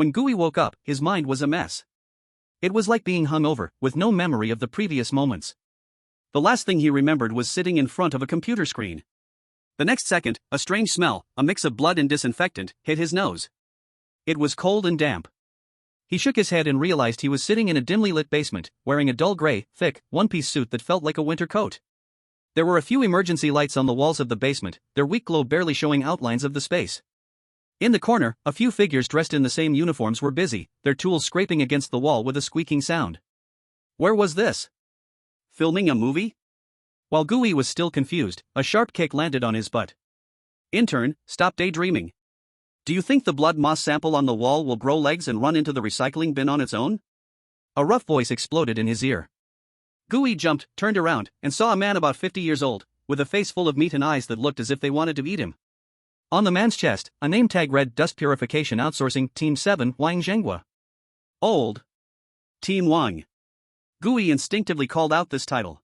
When Gooey woke up, his mind was a mess. It was like being hung over, with no memory of the previous moments. The last thing he remembered was sitting in front of a computer screen. The next second, a strange smell, a mix of blood and disinfectant, hit his nose. It was cold and damp. He shook his head and realized he was sitting in a dimly lit basement, wearing a dull gray, thick, one-piece suit that felt like a winter coat. There were a few emergency lights on the walls of the basement, their weak glow barely showing outlines of the space. In the corner, a few figures dressed in the same uniforms were busy, their tools scraping against the wall with a squeaking sound. Where was this? Filming a movie? While Gooey was still confused, a sharp kick landed on his butt. Intern, stop daydreaming. Do you think the blood moth sample on the wall will grow legs and run into the recycling bin on its own? A rough voice exploded in his ear. Gooey jumped, turned around, and saw a man about 50 years old, with a face full of meat and eyes that looked as if they wanted to eat him. On the man's chest, a name tag read Dust Purification Outsourcing Team 7 Wang Zhenghua. Old. Team Wang. Gooey instinctively called out this title.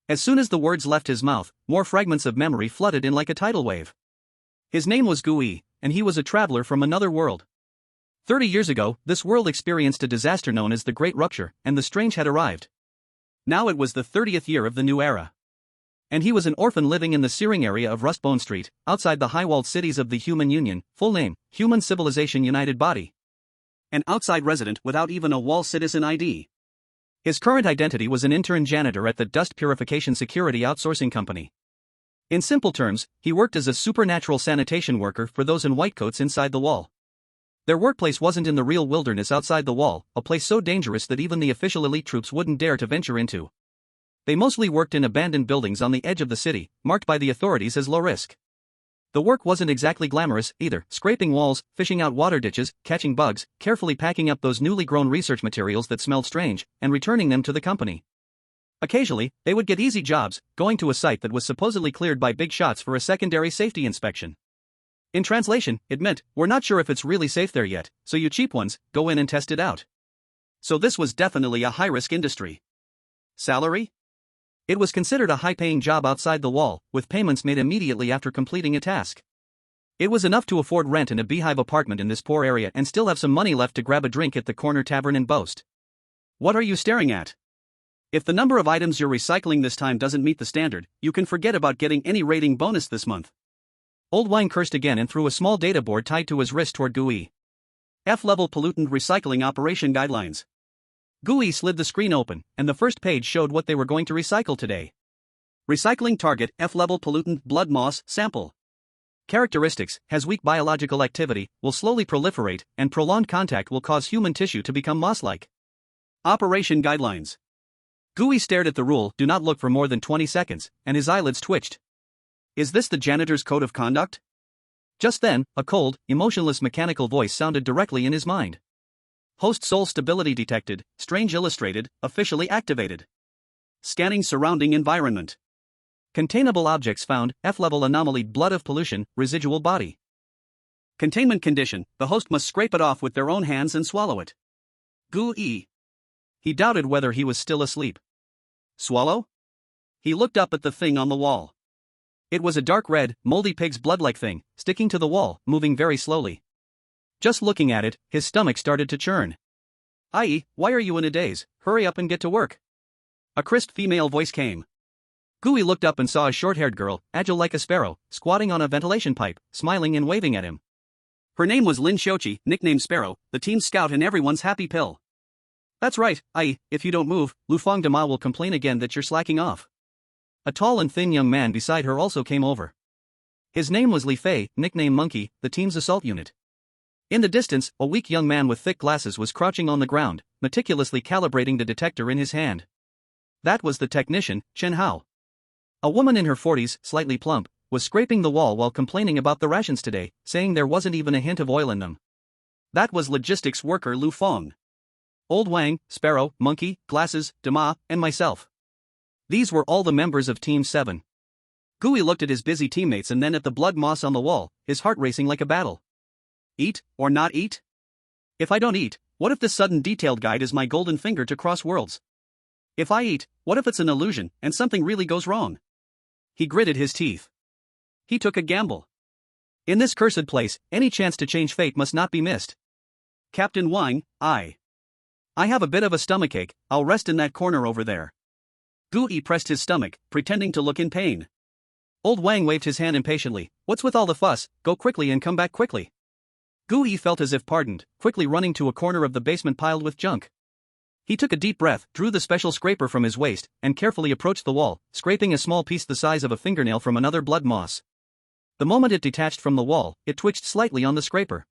As soon as the words left his mouth, more fragments of memory flooded in like a tidal wave. His name was Gooey, and he was a traveler from another world. 30 years ago, this world experienced a disaster known as the Great Rupture, and the Strange had arrived. Now it was the 30th year of the new era. And he was an orphan living in the searing area of Rustbone Street, outside the high-walled cities of the Human Union, full name, Human Civilization United Body. An outside resident without even a wall citizen ID. His current identity was an intern janitor at the Dust Purification Security Outsourcing Company. In simple terms, he worked as a supernatural sanitation worker for those in white coats inside the wall. Their workplace wasn't in the real wilderness outside the wall, a place so dangerous that even the official elite troops wouldn't dare to venture into. They mostly worked in abandoned buildings on the edge of the city, marked by the authorities as low risk. The work wasn't exactly glamorous, either, scraping walls, fishing out water ditches, catching bugs, carefully packing up those newly grown research materials that smelled strange, and returning them to the company. Occasionally, they would get easy jobs, going to a site that was supposedly cleared by big shots for a secondary safety inspection. In translation, it meant, we're not sure if it's really safe there yet, so you cheap ones, go in and test it out. So this was definitely a high-risk industry. Salary? It was considered a high-paying job outside the wall, with payments made immediately after completing a task. It was enough to afford rent in a beehive apartment in this poor area and still have some money left to grab a drink at the corner tavern and boast. What are you staring at? If the number of items you're recycling this time doesn't meet the standard, you can forget about getting any rating bonus this month. Old Wang cursed again and threw a small data board tied to his wrist toward Gooey. F-level pollutant recycling operation guidelines. Gooey slid the screen open, and the first page showed what they were going to recycle today. Recycling target F-level pollutant blood moss sample. Characteristics: has weak biological activity, will slowly proliferate, and prolonged contact will cause human tissue to become moss-like. Operation guidelines. Gooey stared at the rule, do not look, for more than 20 seconds, and his eyelids twitched. Is this the janitor's code of conduct? Just then, a cold, emotionless mechanical voice sounded directly in his mind. Host soul stability detected, strange illustrated, officially activated. Scanning surrounding environment. Containable objects found, F-level anomaly blood of pollution, residual body. Containment condition, the host must scrape it off with their own hands and swallow it. Gooey. He doubted whether he was still asleep. Swallow? He looked up at the thing on the wall. It was a dark red, moldy pig's blood-like thing, sticking to the wall, moving very slowly. Just looking at it, his stomach started to churn. "Aye, why are you in a daze? Hurry up and get to work." A crisp female voice came. Gooey looked up and saw a short-haired girl, agile like a sparrow, squatting on a ventilation pipe, smiling and waving at him. Her name was Lin Shochi, nicknamed Sparrow, the team scout and everyone's happy pill. "That's right, aye, if you don't move, Lufang Dama will complain again that you're slacking off." A tall and thin young man beside her also came over. His name was Li Fei, nicknamed Monkey, the team's assault unit. In the distance, a weak young man with thick glasses was crouching on the ground, meticulously calibrating the detector in his hand. That was the technician, Chen Hao. A woman in her 40s, slightly plump, was scraping the wall while complaining about the rations today, saying there wasn't even a hint of oil in them. That was logistics worker Lu Feng. Old Wang, Sparrow, Monkey, Glasses, Dama, and myself. These were all the members of Team 7. Gooey looked at his busy teammates and then at the blood moss on the wall, his heart racing like a battle. Eat, or not eat? If I don't eat, what if this sudden detailed guide is my golden finger to cross worlds? If I eat, what if it's an illusion, and something really goes wrong? He gritted his teeth. He took a gamble. In this cursed place, any chance to change fate must not be missed. Captain Wang, I have a bit of a stomachache, I'll rest in that corner over there. Gui pressed his stomach, pretending to look in pain. Old Wang waved his hand impatiently. What's with all the fuss, go quickly and come back quickly. Gui felt as if pardoned, quickly running to a corner of the basement piled with junk. He took a deep breath, drew the special scraper from his waist, and carefully approached the wall, scraping a small piece the size of a fingernail from another blood moss. The moment it detached from the wall, it twitched slightly on the scraper.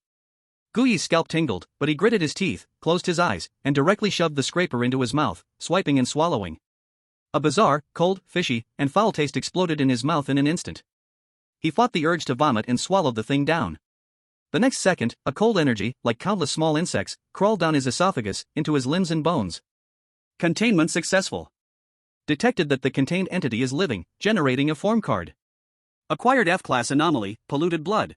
Gui's scalp tingled, but he gritted his teeth, closed his eyes, and directly shoved the scraper into his mouth, swiping and swallowing. A bizarre, cold, fishy, and foul taste exploded in his mouth in an instant. He fought the urge to vomit and swallowed the thing down. The next second, a cold energy, like countless small insects, crawled down his esophagus, into his limbs and bones. Containment successful. Detected that the contained entity is living, generating a form card. Acquired F-class anomaly, polluted blood.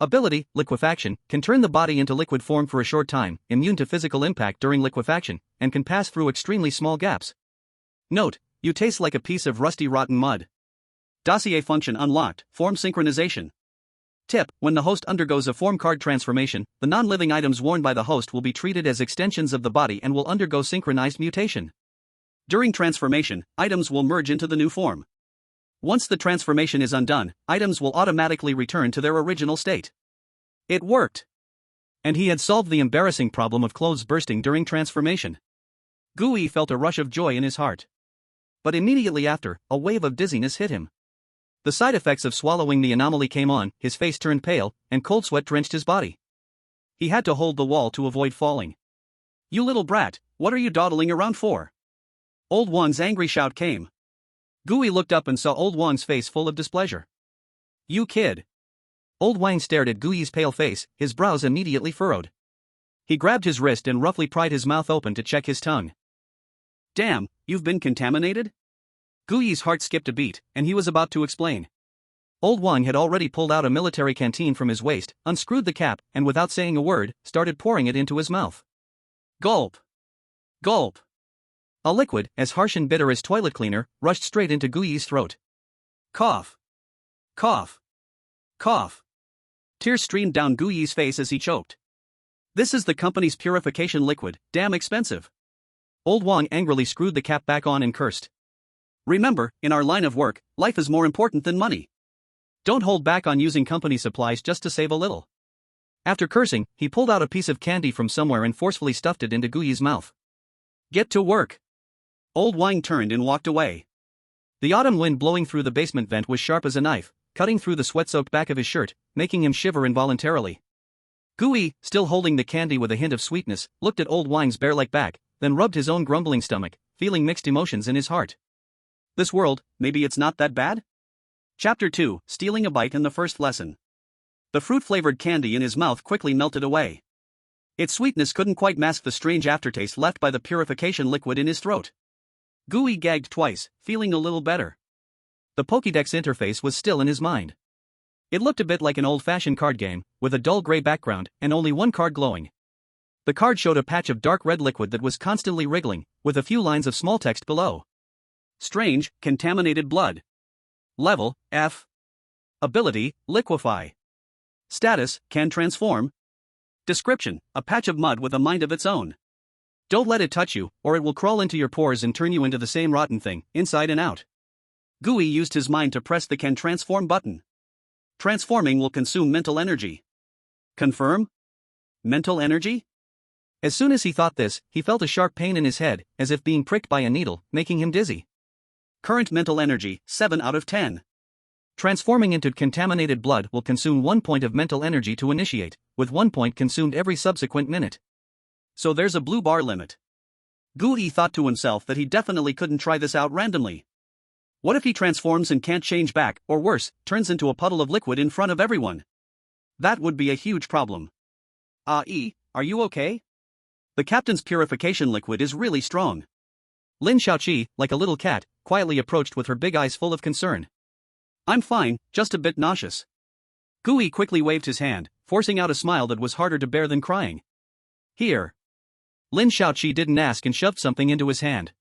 Ability, liquefaction, can turn the body into liquid form for a short time, immune to physical impact during liquefaction, and can pass through extremely small gaps. Note, you taste like a piece of rusty rotten mud. Dossier function unlocked, form synchronization. Tip, when the host undergoes a form card transformation, the non-living items worn by the host will be treated as extensions of the body and will undergo synchronized mutation. During transformation, items will merge into the new form. Once the transformation is undone, items will automatically return to their original state. It worked. And he had solved the embarrassing problem of clothes bursting during transformation. Gui felt a rush of joy in his heart. But immediately after, a wave of dizziness hit him. The side effects of swallowing the anomaly came on, his face turned pale, and cold sweat drenched his body. He had to hold the wall to avoid falling. You little brat, what are you dawdling around for? Old Wang's angry shout came. Gui looked up and saw Old Wang's face full of displeasure. You kid. Old Wang stared at Gui's pale face, his brows immediately furrowed. He grabbed his wrist and roughly pried his mouth open to check his tongue. Damn, you've been contaminated? Gui's heart skipped a beat, and he was about to explain. Old Wang had already pulled out a military canteen from his waist, unscrewed the cap, and without saying a word, started pouring it into his mouth. Gulp. Gulp. A liquid, as harsh and bitter as toilet cleaner, rushed straight into Gui's throat. Cough. Cough. Cough. Tears streamed down Gui's face as he choked. This is the company's purification liquid, damn expensive. Old Wang angrily screwed the cap back on and cursed. Remember, in our line of work, life is more important than money. Don't hold back on using company supplies just to save a little. After cursing, he pulled out a piece of candy from somewhere and forcefully stuffed it into Gui's mouth. Get to work. Old Wang turned and walked away. The autumn wind blowing through the basement vent was sharp as a knife, cutting through the sweat-soaked back of his shirt, making him shiver involuntarily. Gui, still holding the candy with a hint of sweetness, looked at Old Wang's bear-like back, then rubbed his own grumbling stomach, feeling mixed emotions in his heart. This world, maybe it's not that bad? Chapter 2, Stealing a Bite in the First Lesson. The fruit-flavored candy in his mouth quickly melted away. Its sweetness couldn't quite mask the strange aftertaste left by the purification liquid in his throat. Gui gagged twice, feeling a little better. The Pokédex interface was still in his mind. It looked a bit like an old-fashioned card game, with a dull gray background and only one card glowing. The card showed a patch of dark red liquid that was constantly wriggling, with a few lines of small text below. Strange, contaminated blood. Level, F. Ability, liquefy. Status, can transform. Description, a patch of mud with a mind of its own. Don't let it touch you, or it will crawl into your pores and turn you into the same rotten thing, inside and out. Gui used his mind to press the Can Transform button. Transforming will consume mental energy. Confirm? Mental energy? As soon as he thought this, he felt a sharp pain in his head, as if being pricked by a needle, making him dizzy. Current mental energy, 7 out of 10. Transforming into contaminated blood will consume 1 point of mental energy to initiate, with 1 point consumed every subsequent minute. So there's a blue bar limit. Gui thought to himself that he definitely couldn't try this out randomly. What if he transforms and can't change back, or worse, turns into a puddle of liquid in front of everyone? That would be a huge problem. Are you okay? The captain's purification liquid is really strong. Lin Shaoqi, like a little cat, quietly approached with her big eyes full of concern. I'm fine, just a bit nauseous. Gui quickly waved his hand, forcing out a smile that was harder to bear than crying. Here. Lin Shaoqi didn't ask and shoved something into his hand.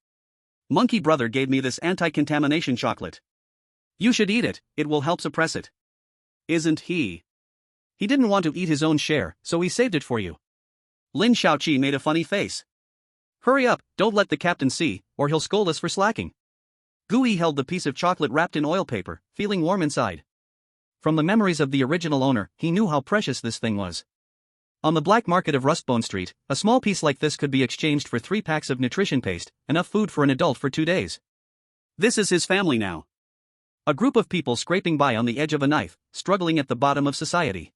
Monkey brother gave me this anti-contamination chocolate. You should eat it, it will help suppress it. Isn't he? He didn't want to eat his own share, so he saved it for you. Lin Shaoqi made a funny face. Hurry up, don't let the captain see, or he'll scold us for slacking. Gui held the piece of chocolate wrapped in oil paper, feeling warm inside. From the memories of the original owner, he knew how precious this thing was. On the black market of Rustbone Street, a small piece like this could be exchanged for 3 packs of nutrition paste, enough food for an adult for 2 days. This is his family now. A group of people scraping by on the edge of a knife, struggling at the bottom of society.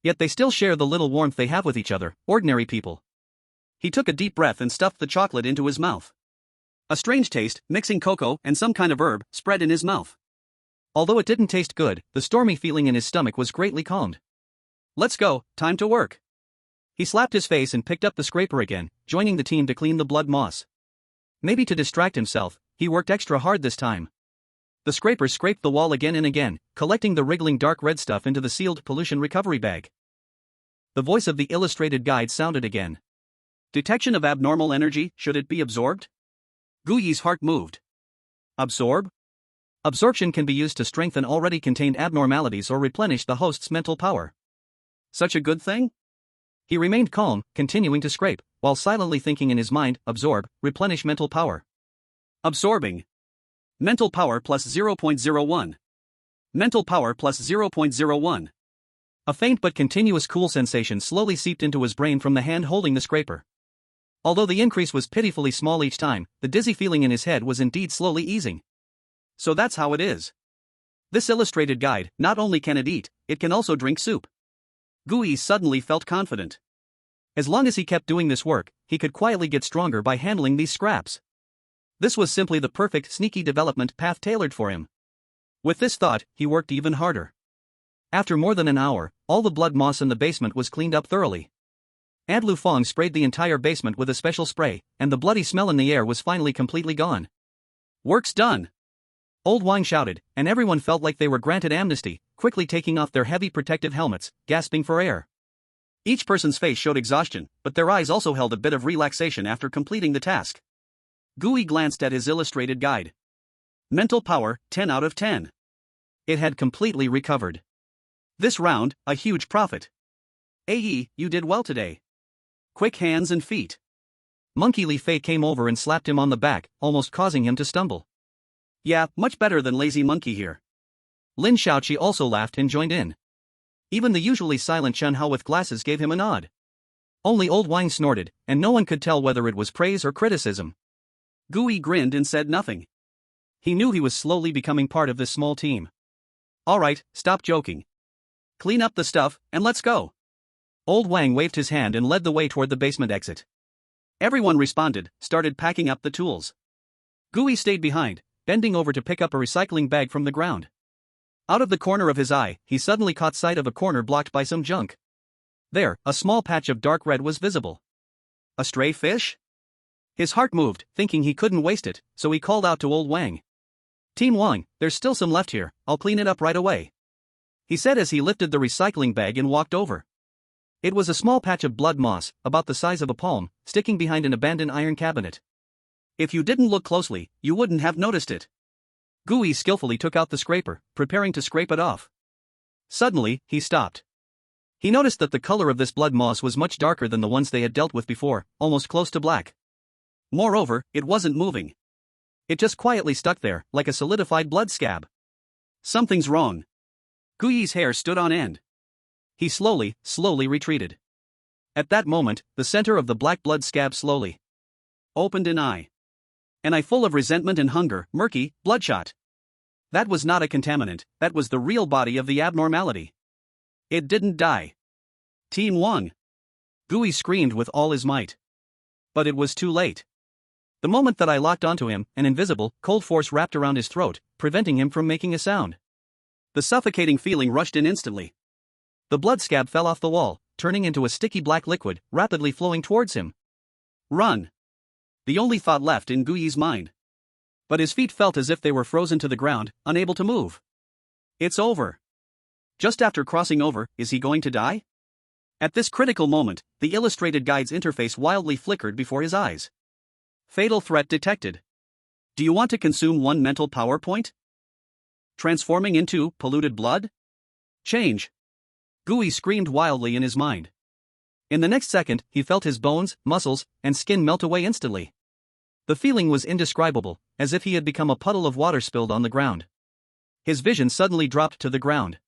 Yet they still share the little warmth they have with each other, ordinary people. He took a deep breath and stuffed the chocolate into his mouth. A strange taste, mixing cocoa and some kind of herb, spread in his mouth. Although it didn't taste good, the stormy feeling in his stomach was greatly calmed. Let's go, time to work. He slapped his face and picked up the scraper again, joining the team to clean the blood moss. Maybe to distract himself, he worked extra hard this time. The scraper scraped the wall again and again, collecting the wriggling dark red stuff into the sealed pollution recovery bag. The voice of the illustrated guide sounded again. Detection of abnormal energy, should it be absorbed? Guyi's heart moved. Absorb? Absorption can be used to strengthen already contained abnormalities or replenish the host's mental power. Such a good thing? He remained calm, continuing to scrape, while silently thinking in his mind, absorb, replenish mental power. Absorbing. Mental power plus 0.01. Mental power plus 0.01. A faint but continuous cool sensation slowly seeped into his brain from the hand holding the scraper. Although the increase was pitifully small each time, the dizzy feeling in his head was indeed slowly easing. So that's how it is. This illustrated guide, not only can it eat, it can also drink soup. Gui suddenly felt confident. As long as he kept doing this work, he could quietly get stronger by handling these scraps. This was simply the perfect sneaky development path tailored for him. With this thought, he worked even harder. After more than an hour, all the blood moss in the basement was cleaned up thoroughly. Aunt Lu Fong sprayed the entire basement with a special spray, and the bloody smell in the air was finally completely gone. Work's done! Old Wang shouted, and everyone felt like they were granted amnesty, quickly taking off their heavy protective helmets, gasping for air. Each person's face showed exhaustion, but their eyes also held a bit of relaxation after completing the task. Gui glanced at his illustrated guide. Mental power, 10 out of 10. It had completely recovered. This round, a huge profit. Aye, you did well today. Quick hands and feet. Monkey Li Fei came over and slapped him on the back, almost causing him to stumble. Yeah, much better than lazy monkey here. Lin Shaoqi also laughed and joined in. Even the usually silent Chen Hao with glasses gave him a nod. Only Old Wang snorted, and no one could tell whether it was praise or criticism. Gui grinned and said nothing. He knew he was slowly becoming part of this small team. Alright, stop joking. Clean up the stuff, and let's go. Old Wang waved his hand and led the way toward the basement exit. Everyone responded, started packing up the tools. Gui stayed behind, bending over to pick up a recycling bag from the ground. Out of the corner of his eye, he suddenly caught sight of a corner blocked by some junk. There, a small patch of dark red was visible. A stray fish? His heart moved, thinking he couldn't waste it, so he called out to Old Wang. Team Wang, there's still some left here, I'll clean it up right away. He said as he lifted the recycling bag and walked over. It was a small patch of blood moss, about the size of a palm, sticking behind an abandoned iron cabinet. If you didn't look closely, you wouldn't have noticed it. Gui skillfully took out the scraper, preparing to scrape it off. Suddenly, he stopped. He noticed that the color of this blood moss was much darker than the ones they had dealt with before, almost close to black. Moreover, it wasn't moving. It just quietly stuck there, like a solidified blood scab. Something's wrong. Guyi's hair stood on end. He slowly retreated. At that moment, the center of the black blood scab slowly opened an eye. An eye full of resentment and hunger, murky, bloodshot. That was not a contaminant, that was the real body of the abnormality. It didn't die. Team Wang. Gui screamed with all his might. But it was too late. The moment that I locked onto him, an invisible, cold force wrapped around his throat, preventing him from making a sound. The suffocating feeling rushed in instantly. The blood scab fell off the wall, turning into a sticky black liquid, rapidly flowing towards him. Run! The only thought left in Guyi's mind. But his feet felt as if they were frozen to the ground, unable to move. It's over. Just after crossing over, is he going to die? At this critical moment, the illustrated guide's interface wildly flickered before his eyes. Fatal threat detected. Do you want to consume 1 mental power point? Transforming into polluted blood? Change. Gui screamed wildly in his mind. In the next second, he felt his bones, muscles, and skin melt away instantly. The feeling was indescribable, as if he had become a puddle of water spilled on the ground. His vision suddenly dropped to the ground.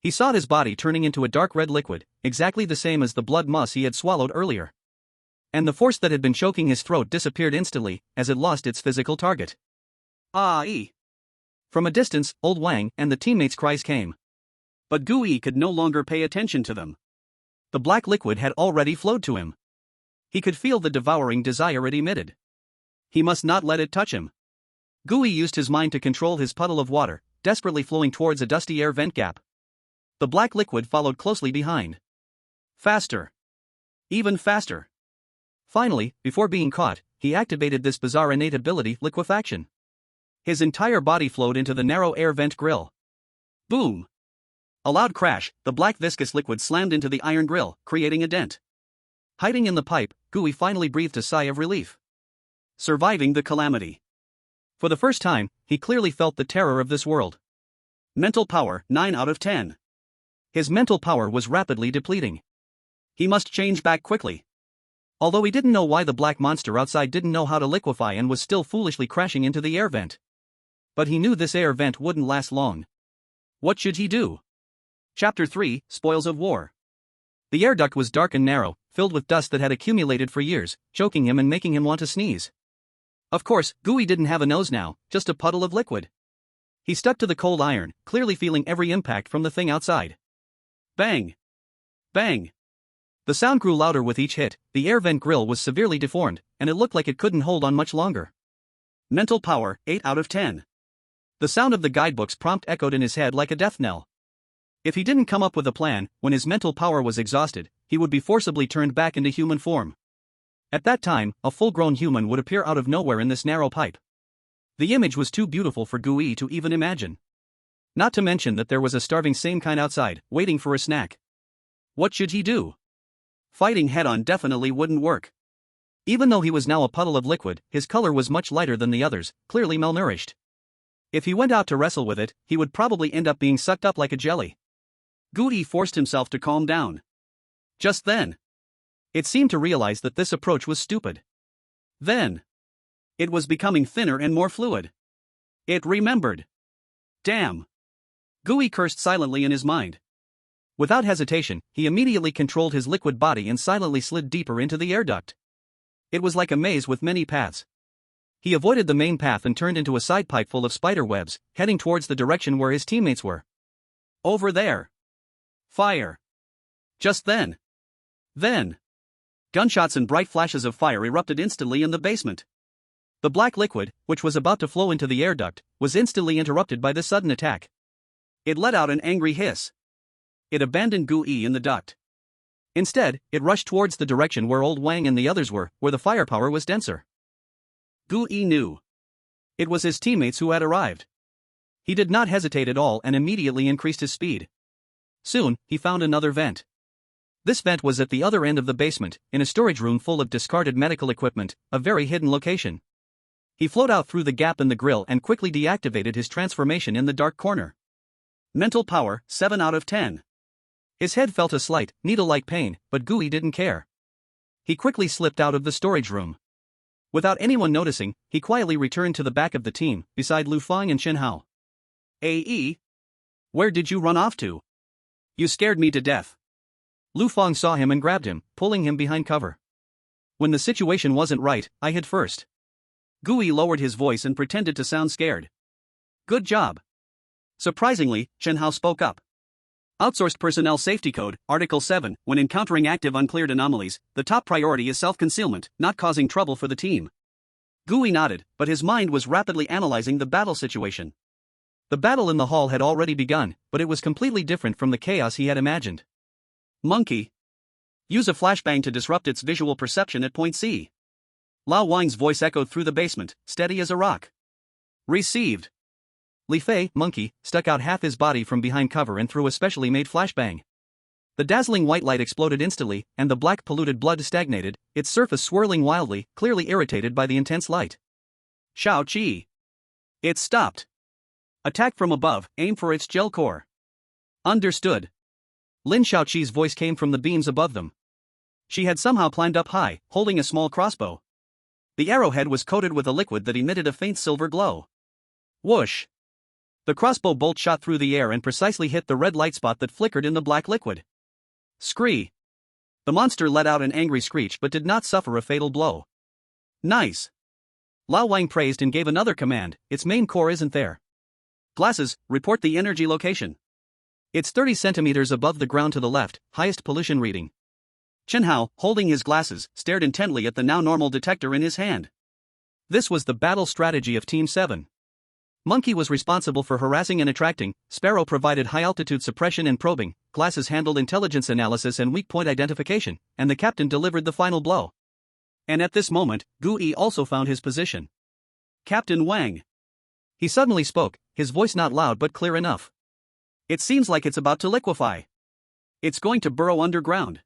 He saw his body turning into a dark red liquid, exactly the same as the blood muss he had swallowed earlier. And the force that had been choking his throat disappeared instantly, as it lost its physical target. Ah-ee! From a distance, old Wang and the teammates' cries came. But Gui could no longer pay attention to them. The black liquid had already flowed to him. He could feel the devouring desire it emitted. He must not let it touch him. Gui used his mind to control his puddle of water, desperately flowing towards a dusty air vent gap. The black liquid followed closely behind. Faster. Even faster. Finally, before being caught, he activated this bizarre innate ability, liquefaction. His entire body flowed into the narrow air vent grill. Boom! A loud crash, the black viscous liquid slammed into the iron grill, creating a dent. Hiding in the pipe, Gui finally breathed a sigh of relief. Surviving the calamity. For the first time, he clearly felt the terror of this world. Mental power, 9 out of 10. His mental power was rapidly depleting. He must change back quickly. Although he didn't know why the black monster outside didn't know how to liquefy and was still foolishly crashing into the air vent. But he knew this air vent wouldn't last long. What should he do? Chapter 3, Spoils of War. The air duct was dark and narrow, filled with dust that had accumulated for years, choking him and making him want to sneeze. Of course, Gui didn't have a nose now, just a puddle of liquid. He stuck to the cold iron, clearly feeling every impact from the thing outside. Bang! Bang! The sound grew louder with each hit, the air vent grill was severely deformed, and it looked like it couldn't hold on much longer. Mental power, 8 out of 10. The sound of the guidebook's prompt echoed in his head like a death knell. If he didn't come up with a plan, when his mental power was exhausted, he would be forcibly turned back into human form. At that time, a full-grown human would appear out of nowhere in this narrow pipe. The image was too beautiful for Gui to even imagine. Not to mention that there was a starving same kind outside, waiting for a snack. What should he do? Fighting head-on definitely wouldn't work. Even though he was now a puddle of liquid, his color was much lighter than the others, clearly malnourished. If he went out to wrestle with it, he would probably end up being sucked up like a jelly. Gui forced himself to calm down. Just then, it seemed to realize that this approach was stupid. Then, it was becoming thinner and more fluid. It remembered. Damn! Gui cursed silently in his mind. Without hesitation, he immediately controlled his liquid body and silently slid deeper into the air duct. It was like a maze with many paths. He avoided the main path and turned into a side pipe full of spider webs, heading towards the direction where his teammates were. Over there. Fire. Just then. Gunshots and bright flashes of fire erupted instantly in the basement. The black liquid, which was about to flow into the air duct, was instantly interrupted by this sudden attack. It let out an angry hiss. It abandoned Gui in the duct. Instead, it rushed towards the direction where old Wang and the others were, where the firepower was denser. Gui knew. It was his teammates who had arrived. He did not hesitate at all and immediately increased his speed. Soon, he found another vent. This vent was at the other end of the basement, in a storage room full of discarded medical equipment, a very hidden location. He flowed out through the gap in the grill and quickly deactivated his transformation in the dark corner. Mental power, 7 out of 10. His head felt a slight, needle-like pain, but Gui didn't care. He quickly slipped out of the storage room. Without anyone noticing, he quietly returned to the back of the team, beside Lu Fang and Chen Hao. "AE? Where did you run off to? You scared me to death." Lu Fang saw him and grabbed him, pulling him behind cover. "When the situation wasn't right, I hid first." Gui lowered his voice and pretended to sound scared. "Good job." Surprisingly, Chen Hao spoke up. "Outsourced Personnel Safety Code, Article 7, when encountering active uncleared anomalies, the top priority is self-concealment, not causing trouble for the team." Gui nodded, but his mind was rapidly analyzing the battle situation. The battle in the hall had already begun, but it was completely different from the chaos he had imagined. "Monkey. Use a flashbang to disrupt its visual perception at point C." Lao Wang's voice echoed through the basement, steady as a rock. "Received." Li Fei, monkey, stuck out half his body from behind cover and threw a specially made flashbang. The dazzling white light exploded instantly, and the black polluted blood stagnated, its surface swirling wildly, clearly irritated by the intense light. "Shao Qi. It stopped. Attack from above, aim for its gel core." "Understood." Lin Shaoqi's voice came from the beams above them. She had somehow climbed up high, holding a small crossbow. The arrowhead was coated with a liquid that emitted a faint silver glow. Whoosh! The crossbow bolt shot through the air and precisely hit the red light spot that flickered in the black liquid. Scree! The monster let out an angry screech but did not suffer a fatal blow. Nice! Lao Wang praised and gave another command. Its main core isn't there. Glasses, report the energy location. It's 30 centimeters above the ground to the left, highest pollution reading. Chen Hao, holding his glasses, stared intently at the now normal detector in his hand. This was the battle strategy of Team 7. Monkey was responsible for harassing and attracting, Sparrow provided high-altitude suppression and probing, Glasses handled intelligence analysis and weak point identification, and the captain delivered the final blow. And at this moment, Gu Yi also found his position. Captain Wang. He suddenly spoke, his voice not loud but clear enough. It seems like it's about to liquefy. It's going to burrow underground.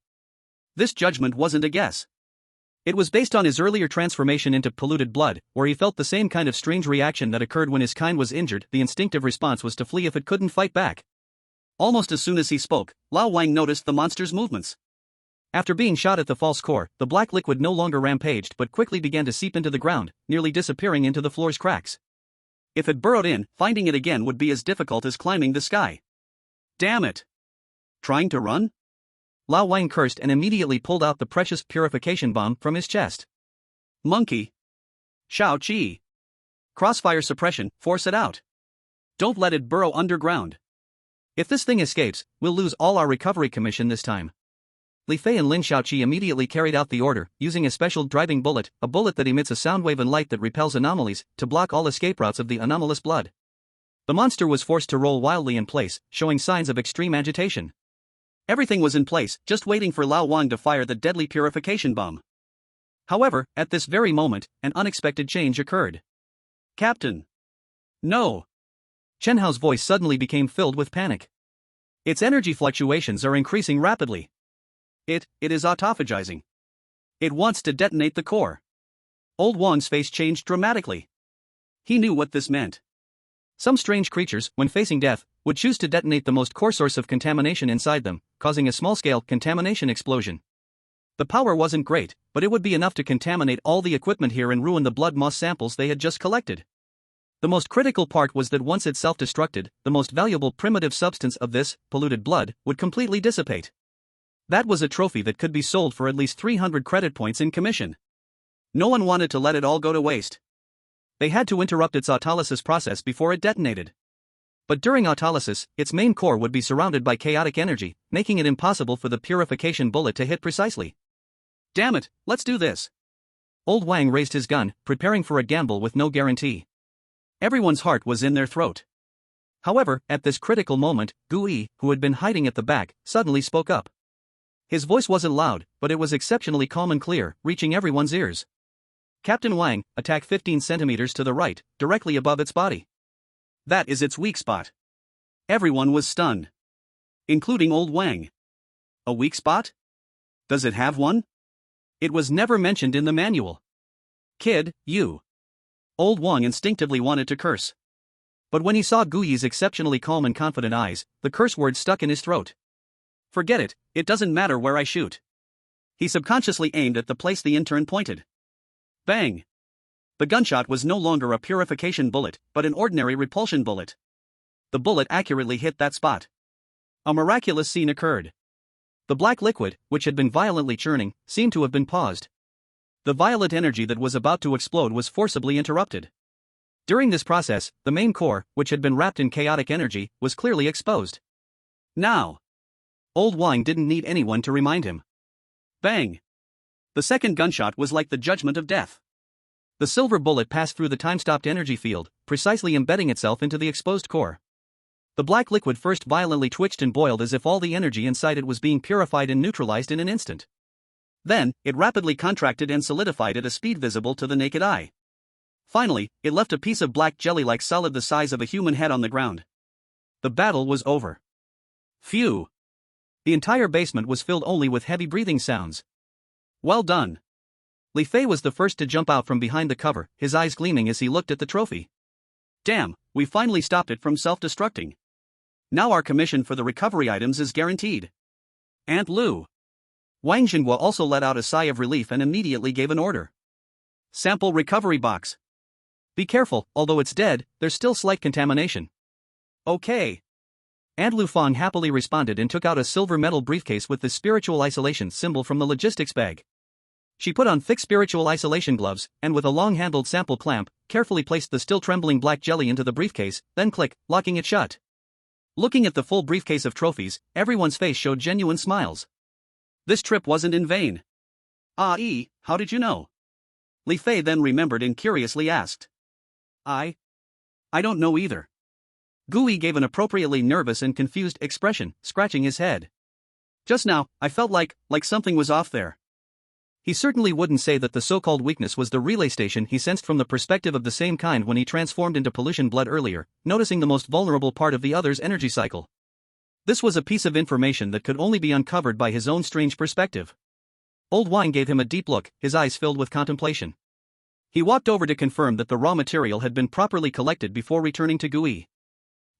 This judgment wasn't a guess. It was based on his earlier transformation into polluted blood, where he felt the same kind of strange reaction that occurred when his kind was injured. The instinctive response was to flee if it couldn't fight back. Almost as soon as he spoke, Lao Wang noticed the monster's movements. After being shot at the false core, the black liquid no longer rampaged but quickly began to seep into the ground, nearly disappearing into the floor's cracks. If it burrowed in, finding it again would be as difficult as climbing the sky. Damn it! Trying to run? Lao Wang cursed and immediately pulled out the precious purification bomb from his chest. Monkey. Shao Qi. Crossfire suppression, force it out. Don't let it burrow underground. If this thing escapes, we'll lose all our recovery commission this time. Li Fei and Lin Shaoqi immediately carried out the order, using a special driving bullet, a bullet that emits a sound wave and light that repels anomalies, to block all escape routes of the anomalous blood. The monster was forced to roll wildly in place, showing signs of extreme agitation. Everything was in place, just waiting for Lao Wang to fire the deadly purification bomb. However, at this very moment, an unexpected change occurred. Captain! No! Chen Hao's voice suddenly became filled with panic. Its energy fluctuations are increasing rapidly. It is autophagizing. It wants to detonate the core. Old Wang's face changed dramatically. He knew what this meant. Some strange creatures, when facing death, would choose to detonate the most core source of contamination inside them, causing a small-scale contamination explosion. The power wasn't great, but it would be enough to contaminate all the equipment here and ruin the blood moss samples they had just collected. The most critical part was that once it self-destructed, the most valuable primitive substance of this, polluted blood, would completely dissipate. That was a trophy that could be sold for at least 300 credit points in commission. No one wanted to let it all go to waste. They had to interrupt its autolysis process before it detonated. But during autolysis, its main core would be surrounded by chaotic energy, making it impossible for the purification bullet to hit precisely. Damn it, let's do this. Old Wang raised his gun, preparing for a gamble with no guarantee. Everyone's heart was in their throat. However, at this critical moment, Gu Yi, who had been hiding at the back, suddenly spoke up. His voice wasn't loud, but it was exceptionally calm and clear, reaching everyone's ears. Captain Wang, attack 15 centimeters to the right, directly above its body. That is its weak spot. Everyone was stunned. Including Old Wang. A weak spot? Does it have one? It was never mentioned in the manual. Kid, you. Old Wang instinctively wanted to curse. But when he saw Gu Yi's exceptionally calm and confident eyes, the curse word stuck in his throat. Forget it, it doesn't matter where I shoot. He subconsciously aimed at the place the intern pointed. Bang! The gunshot was no longer a purification bullet, but an ordinary repulsion bullet. The bullet accurately hit that spot. A miraculous scene occurred. The black liquid, which had been violently churning, seemed to have been paused. The violet energy that was about to explode was forcibly interrupted. During this process, the main core, which had been wrapped in chaotic energy, was clearly exposed. Now! Old Wang didn't need anyone to remind him. Bang! The second gunshot was like the judgment of death. The silver bullet passed through the time-stopped energy field, precisely embedding itself into the exposed core. The black liquid first violently twitched and boiled as if all the energy inside it was being purified and neutralized in an instant. Then, it rapidly contracted and solidified at a speed visible to the naked eye. Finally, it left a piece of black jelly-like solid the size of a human head on the ground. The battle was over. Phew! The entire basement was filled only with heavy breathing sounds. Well done. Li Fei was the first to jump out from behind the cover, his eyes gleaming as he looked at the trophy. Damn, we finally stopped it from self-destructing. Now our commission for the recovery items is guaranteed. Aunt Lu. Wang Zhenghua also let out a sigh of relief and immediately gave an order. Sample recovery box. Be careful, although it's dead, there's still slight contamination. Okay. And Lu Fang happily responded and took out a silver metal briefcase with the spiritual isolation symbol from the logistics bag. She put on thick spiritual isolation gloves, and with a long-handled sample clamp, carefully placed the still trembling black jelly into the briefcase, then click, locking it shut. Looking at the full briefcase of trophies, everyone's face showed genuine smiles. This trip wasn't in vain. How did you know? Li Fei then remembered and curiously asked. I don't know either. Gui gave an appropriately nervous and confused expression, scratching his head. Just now, I felt like something was off there. He certainly wouldn't say that the so-called weakness was the relay station he sensed from the perspective of the same kind when he transformed into pollution blood earlier, noticing the most vulnerable part of the other's energy cycle. This was a piece of information that could only be uncovered by his own strange perspective. Old Wang gave him a deep look, his eyes filled with contemplation. He walked over to confirm that the raw material had been properly collected before returning to Gui.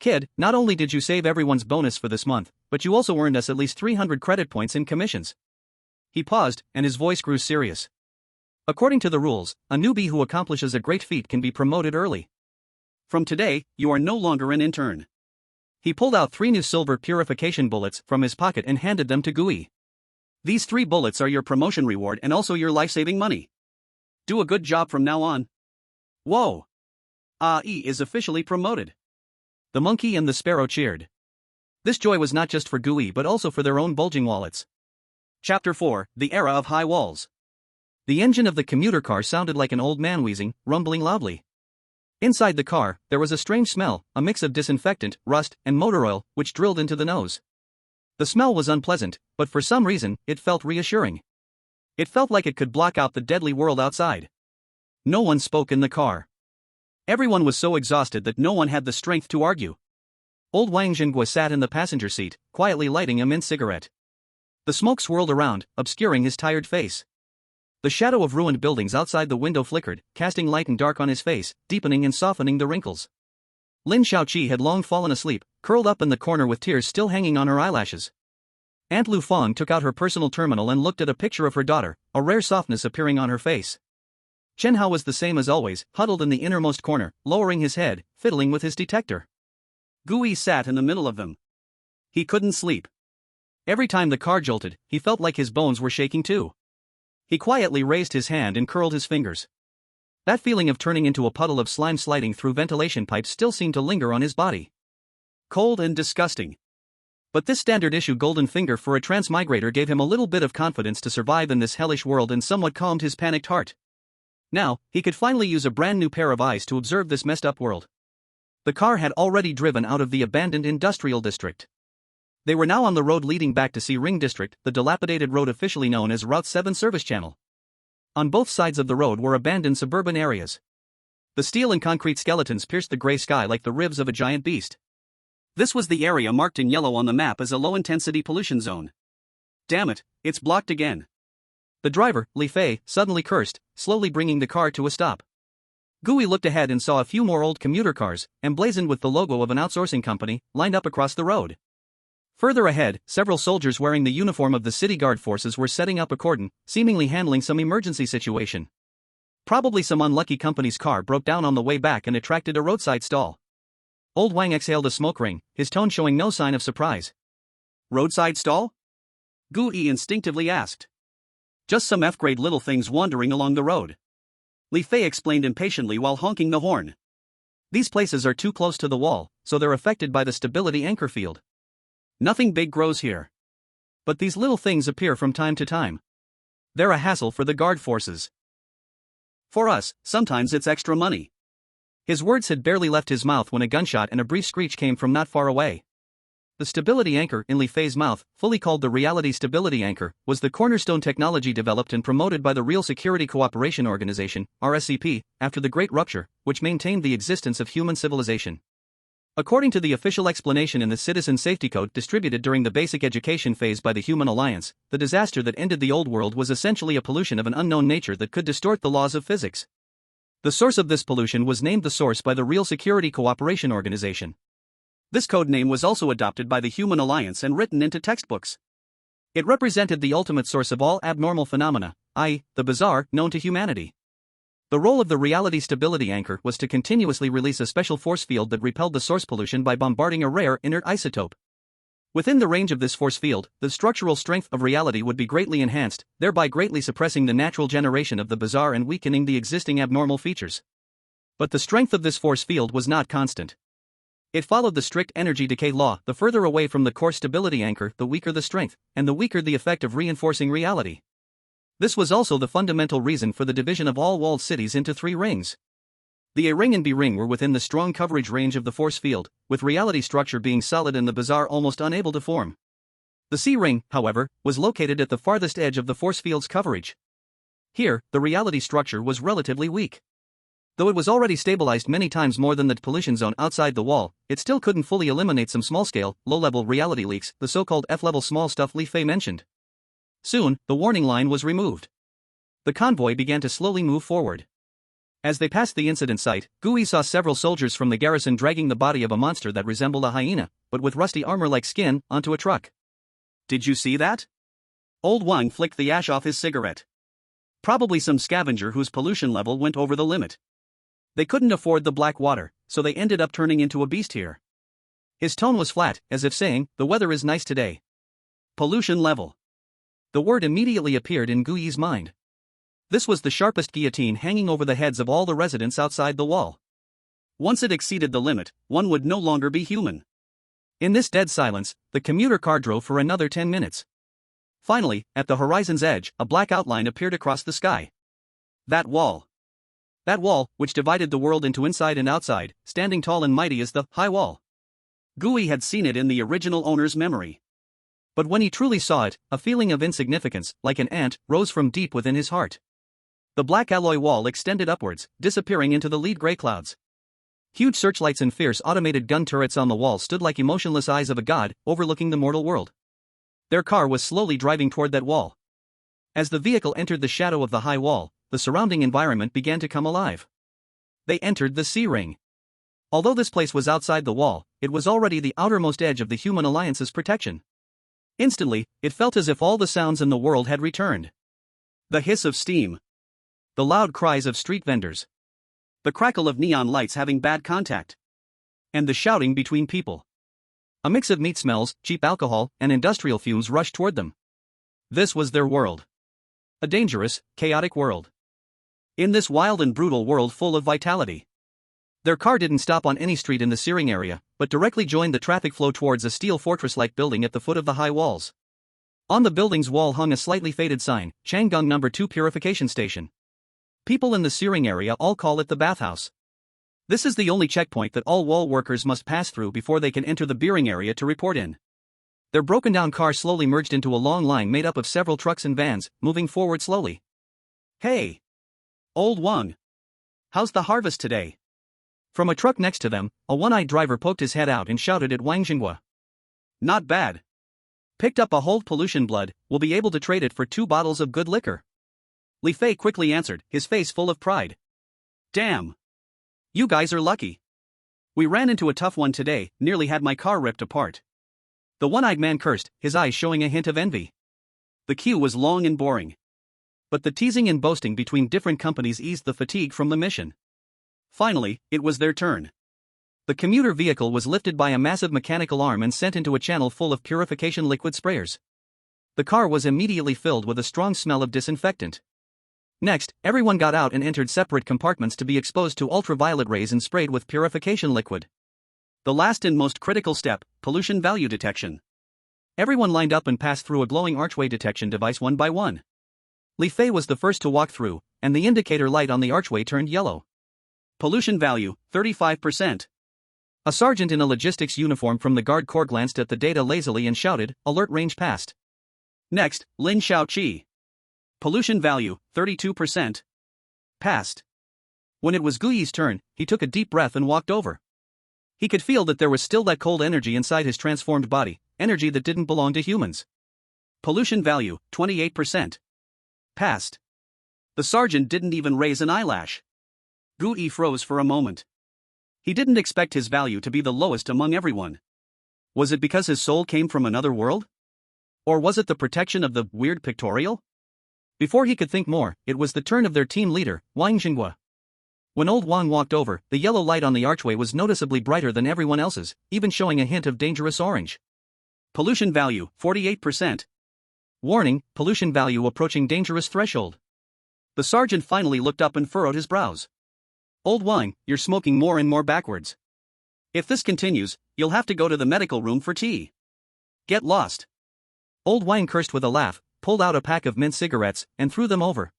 Kid, not only did you save everyone's bonus for this month, but you also earned us at least 300 credit points in commissions. He paused, and his voice grew serious. According to the rules, a newbie who accomplishes a great feat can be promoted early. From today, you are no longer an intern. He pulled out 3 new silver purification bullets from his pocket and handed them to Gui. These 3 bullets are your promotion reward and also your life-saving money. Do a good job from now on. Whoa! Ai is officially promoted. The monkey and the sparrow cheered. This joy was not just for Gui but also for their own bulging wallets. Chapter 4, The Era of High Walls. The engine of the commuter car sounded like an old man wheezing, rumbling loudly. Inside the car, there was a strange smell, a mix of disinfectant, rust, and motor oil, which drilled into the nose. The smell was unpleasant, but for some reason, it felt reassuring. It felt like it could block out the deadly world outside. No one spoke in the car. Everyone was so exhausted that no one had the strength to argue. Old Wang Zhenghua sat in the passenger seat, quietly lighting a mint cigarette. The smoke swirled around, obscuring his tired face. The shadow of ruined buildings outside the window flickered, casting light and dark on his face, deepening and softening the wrinkles. Lin Shaoqi had long fallen asleep, curled up in the corner with tears still hanging on her eyelashes. Aunt Lu Fang took out her personal terminal and looked at a picture of her daughter, a rare softness appearing on her face. Chen Hao was the same as always, huddled in the innermost corner, lowering his head, fiddling with his detector. Gui sat in the middle of them. He couldn't sleep. Every time the car jolted, he felt like his bones were shaking too. He quietly raised his hand and curled his fingers. That feeling of turning into a puddle of slime sliding through ventilation pipes still seemed to linger on his body. Cold and disgusting. But this standard-issue golden finger for a transmigrator gave him a little bit of confidence to survive in this hellish world and somewhat calmed his panicked heart. Now, he could finally use a brand new pair of eyes to observe this messed-up world. The car had already driven out of the abandoned industrial district. They were now on the road leading back to Si Ring District, the dilapidated road officially known as Route 7 Service Channel. On both sides of the road were abandoned suburban areas. The steel and concrete skeletons pierced the gray sky like the ribs of a giant beast. This was the area marked in yellow on the map as a low-intensity pollution zone. Damn it, it's blocked again. The driver, Li Fei, suddenly cursed, slowly bringing the car to a stop. Gui looked ahead and saw a few more old commuter cars, emblazoned with the logo of an outsourcing company, lined up across the road. Further ahead, several soldiers wearing the uniform of the city guard forces were setting up a cordon, seemingly handling some emergency situation. Probably some unlucky company's car broke down on the way back and attracted a roadside stall. Old Wang exhaled a smoke ring, his tone showing no sign of surprise. Roadside stall? Gui instinctively asked. Just some F-grade little things wandering along the road. Li Fei explained impatiently while honking the horn. These places are too close to the wall, so they're affected by the stability anchor field. Nothing big grows here. But these little things appear from time to time. They're a hassle for the guard forces. For us, sometimes it's extra money. His words had barely left his mouth when a gunshot and a brief screech came from not far away. The stability anchor in Li Fei's mouth, fully called the Reality Stability Anchor, was the cornerstone technology developed and promoted by the Real Security Cooperation Organization, RSCP, after the Great Rupture, which maintained the existence of human civilization. According to the official explanation in the Citizen Safety Code distributed during the basic education phase by the Human Alliance, the disaster that ended the old world was essentially a pollution of an unknown nature that could distort the laws of physics. The source of this pollution was named the Source by the Real Security Cooperation Organization. This code name was also adopted by the Human Alliance and written into textbooks. It represented the ultimate source of all abnormal phenomena, i.e., the bizarre, known to humanity. The role of the reality stability anchor was to continuously release a special force field that repelled the source pollution by bombarding a rare, inert isotope. Within the range of this force field, the structural strength of reality would be greatly enhanced, thereby greatly suppressing the natural generation of the bizarre and weakening the existing abnormal features. But the strength of this force field was not constant. It followed the strict energy decay law: the further away from the core stability anchor, the weaker the strength, and the weaker the effect of reinforcing reality. This was also the fundamental reason for the division of all walled cities into 3 rings. The A ring and B ring were within the strong coverage range of the force field, with reality structure being solid and the bizarre almost unable to form. The C ring, however, was located at the farthest edge of the force field's coverage. Here, the reality structure was relatively weak. Though it was already stabilized many times more than the pollution zone outside the wall, it still couldn't fully eliminate some small-scale, low-level reality leaks, the so-called F-level small stuff Li Fei mentioned. Soon, the warning line was removed. The convoy began to slowly move forward. As they passed the incident site, Gui saw several soldiers from the garrison dragging the body of a monster that resembled a hyena, but with rusty armor-like skin, onto a truck. "Did you see that?" Old Wang flicked the ash off his cigarette. "Probably some scavenger whose pollution level went over the limit. They couldn't afford the black water, so they ended up turning into a beast here." His tone was flat, as if saying, "The weather is nice today." Pollution level. The word immediately appeared in Gui's mind. This was the sharpest guillotine hanging over the heads of all the residents outside the wall. Once it exceeded the limit, one would no longer be human. In this dead silence, the commuter car drove for another 10 minutes. Finally, at the horizon's edge, a black outline appeared across the sky. That wall. That wall, which divided the world into inside and outside, standing tall and mighty as the high wall. Gui had seen it in the original owner's memory. But when he truly saw it, a feeling of insignificance, like an ant, rose from deep within his heart. The black alloy wall extended upwards, disappearing into the lead gray clouds. Huge searchlights and fierce automated gun turrets on the wall stood like emotionless eyes of a god, overlooking the mortal world. Their car was slowly driving toward that wall. As the vehicle entered the shadow of the high wall, the surrounding environment began to come alive. They entered the C ring. Although this place was outside the wall, it was already the outermost edge of the human alliance's protection. Instantly, it felt as if all the sounds in the world had returned. The hiss of steam. The loud cries of street vendors. The crackle of neon lights having bad contact. And the shouting between people. A mix of meat smells, cheap alcohol, and industrial fumes rushed toward them. This was their world. A dangerous, chaotic world. In this wild and brutal world full of vitality. Their car didn't stop on any street in the Searing area, but directly joined the traffic flow towards a steel fortress-like building at the foot of the high walls. On the building's wall hung a slightly faded sign, Changgung No. 2 Purification Station. People in the Searing area all call it the bathhouse. This is the only checkpoint that all wall workers must pass through before they can enter the beering area to report in. Their broken-down car slowly merged into a long line made up of several trucks and vans, moving forward slowly. "Hey! Old Wang! How's the harvest today?" From a truck next to them, a one-eyed driver poked his head out and shouted at Wang Xinghua. "Not bad. Picked up a whole pollution blood, we'll be able to trade it for 2 bottles of good liquor." Li Fei quickly answered, his face full of pride. "Damn! You guys are lucky. We ran into a tough one today, nearly had my car ripped apart." The one-eyed man cursed, his eyes showing a hint of envy. The queue was long and boring. But the teasing and boasting between different companies eased the fatigue from the mission. Finally, it was their turn. The commuter vehicle was lifted by a massive mechanical arm and sent into a channel full of purification liquid sprayers. The car was immediately filled with a strong smell of disinfectant. Next, everyone got out and entered separate compartments to be exposed to ultraviolet rays and sprayed with purification liquid. The last and most critical step, pollution value detection. Everyone lined up and passed through a glowing archway detection device one by one. Li Fei was the first to walk through, and the indicator light on the archway turned yellow. Pollution value, 35%. A sergeant in a logistics uniform from the Guard Corps glanced at the data lazily and shouted, "Alert range passed." Next, Lin Xiaoqi. Pollution value, 32%. Passed. When it was Gui's turn, he took a deep breath and walked over. He could feel that there was still that cold energy inside his transformed body, energy that didn't belong to humans. Pollution value, 28%. Passed. The sergeant didn't even raise an eyelash. Gui froze for a moment. He didn't expect his value to be the lowest among everyone. Was it because his soul came from another world? Or was it the protection of the weird pictorial? Before he could think more, it was the turn of their team leader, Wang Xinghua. When old Wang walked over, the yellow light on the archway was noticeably brighter than everyone else's, even showing a hint of dangerous orange. Pollution value, 48%. Warning, pollution value approaching dangerous threshold. The sergeant finally looked up and furrowed his brows. Old Wang, you're smoking more and more backwards. If this continues, you'll have to go to the medical room for tea. Get lost. Old Wang cursed with a laugh, pulled out a pack of mint cigarettes, and threw them over.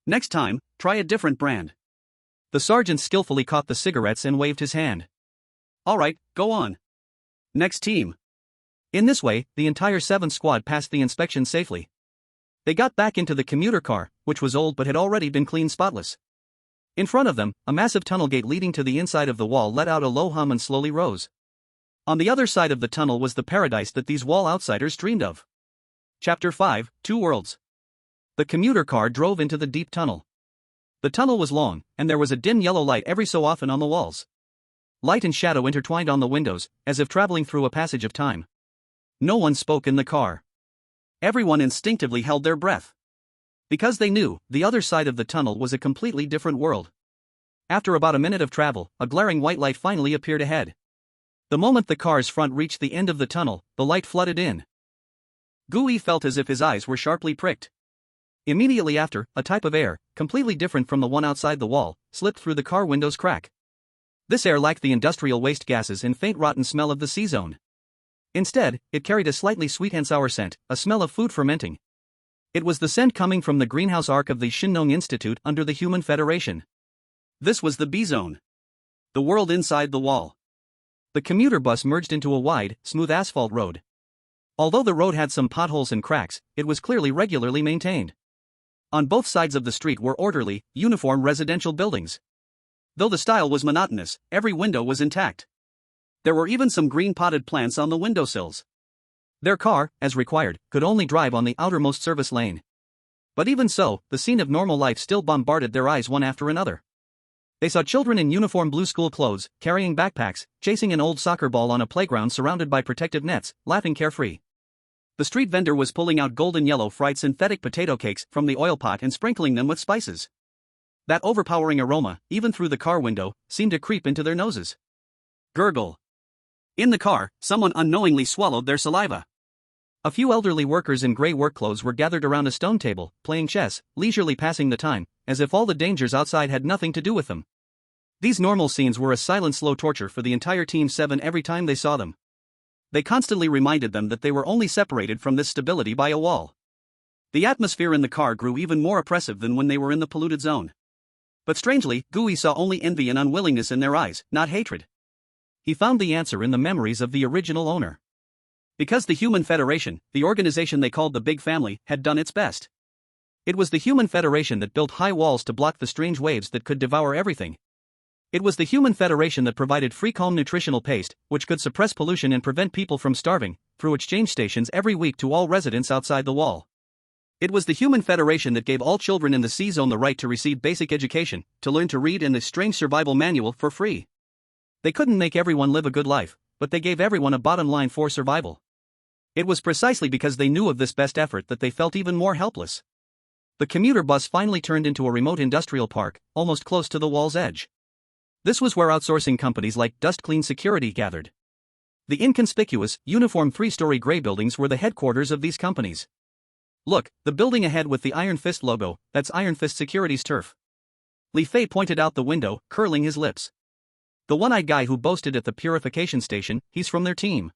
Next time, try a different brand. The sergeant skillfully caught the cigarettes and waved his hand. All right, go on. Next team. In this way, the entire 7th squad passed the inspection safely. They got back into the commuter car, which was old but had already been cleaned spotless. In front of them, a massive tunnel gate leading to the inside of the wall let out a low hum and slowly rose. On the other side of the tunnel was the paradise that these wall outsiders dreamed of. Chapter 5, Two Worlds. The commuter car drove into the deep tunnel. The tunnel was long, and there was a dim yellow light every so often on the walls. Light and shadow intertwined on the windows, as if traveling through a passage of time. No one spoke in the car. Everyone instinctively held their breath. Because they knew, the other side of the tunnel was a completely different world. After about a minute of travel, a glaring white light finally appeared ahead. The moment the car's front reached the end of the tunnel, the light flooded in. Gui felt as if his eyes were sharply pricked. Immediately after, a type of air, completely different from the one outside the wall, slipped through the car window's crack. This air lacked the industrial waste gases and faint rotten smell of the C-zone. Instead, it carried a slightly sweet and sour scent, a smell of food fermenting. It was the scent coming from the greenhouse arc of the Shinnong Institute under the Human Federation. This was the B-zone. The world inside the wall. The commuter bus merged into a wide, smooth asphalt road. Although the road had some potholes and cracks, it was clearly regularly maintained. On both sides of the street were orderly, uniform residential buildings. Though the style was monotonous, every window was intact. There were even some green potted plants on the windowsills. Their car, as required, could only drive on the outermost service lane. But even so, the scene of normal life still bombarded their eyes one after another. They saw children in uniform blue school clothes, carrying backpacks, chasing an old soccer ball on a playground surrounded by protective nets, laughing carefree. The street vendor was pulling out golden yellow fried synthetic potato cakes from the oil pot and sprinkling them with spices. That overpowering aroma, even through the car window, seemed to creep into their noses. Gurgle. In the car, someone unknowingly swallowed their saliva. A few elderly workers in gray work clothes were gathered around a stone table, playing chess, leisurely passing the time, as if all the dangers outside had nothing to do with them. These normal scenes were a silent slow torture for the entire Team 7 every time they saw them. They constantly reminded them that they were only separated from this stability by a wall. The atmosphere in the car grew even more oppressive than when they were in the polluted zone. But strangely, Gui saw only envy and unwillingness in their eyes, not hatred. He found the answer in the memories of the original owner. Because the Human Federation, the organization they called the Big Family, had done its best. It was the Human Federation that built high walls to block the strange waves that could devour everything. It was the Human Federation that provided free calm nutritional paste, which could suppress pollution and prevent people from starving, through exchange stations every week to all residents outside the wall. It was the Human Federation that gave all children in the C-zone the right to receive basic education, to learn to read and the strange survival manual for free. They couldn't make everyone live a good life, but they gave everyone a bottom line for survival. It was precisely because they knew of this best effort that they felt even more helpless. The commuter bus finally turned into a remote industrial park, almost close to the wall's edge. This was where outsourcing companies like Dust Clean Security gathered. The inconspicuous, uniform three-story gray buildings were the headquarters of these companies. Look, the building ahead with the Iron Fist logo, that's Iron Fist Security's turf. Li Fei pointed out the window, curling his lips. The one-eyed guy who boasted at the purification station, he's from their team.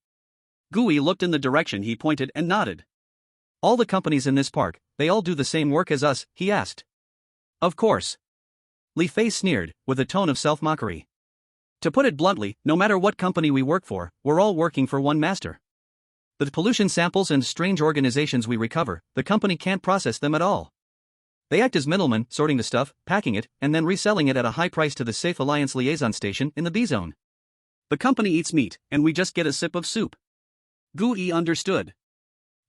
Gui looked in the direction he pointed and nodded. All the companies in this park, they all do the same work as us, he asked. Of course. Li Fei sneered, with a tone of self-mockery. To put it bluntly, no matter what company we work for, we're all working for one master. The pollution samples and strange organizations we recover, the company can't process them at all. They act as middlemen, sorting the stuff, packing it, and then reselling it at a high price to the Safe Alliance liaison station in the B-zone. The company eats meat, and we just get a sip of soup. Gui understood.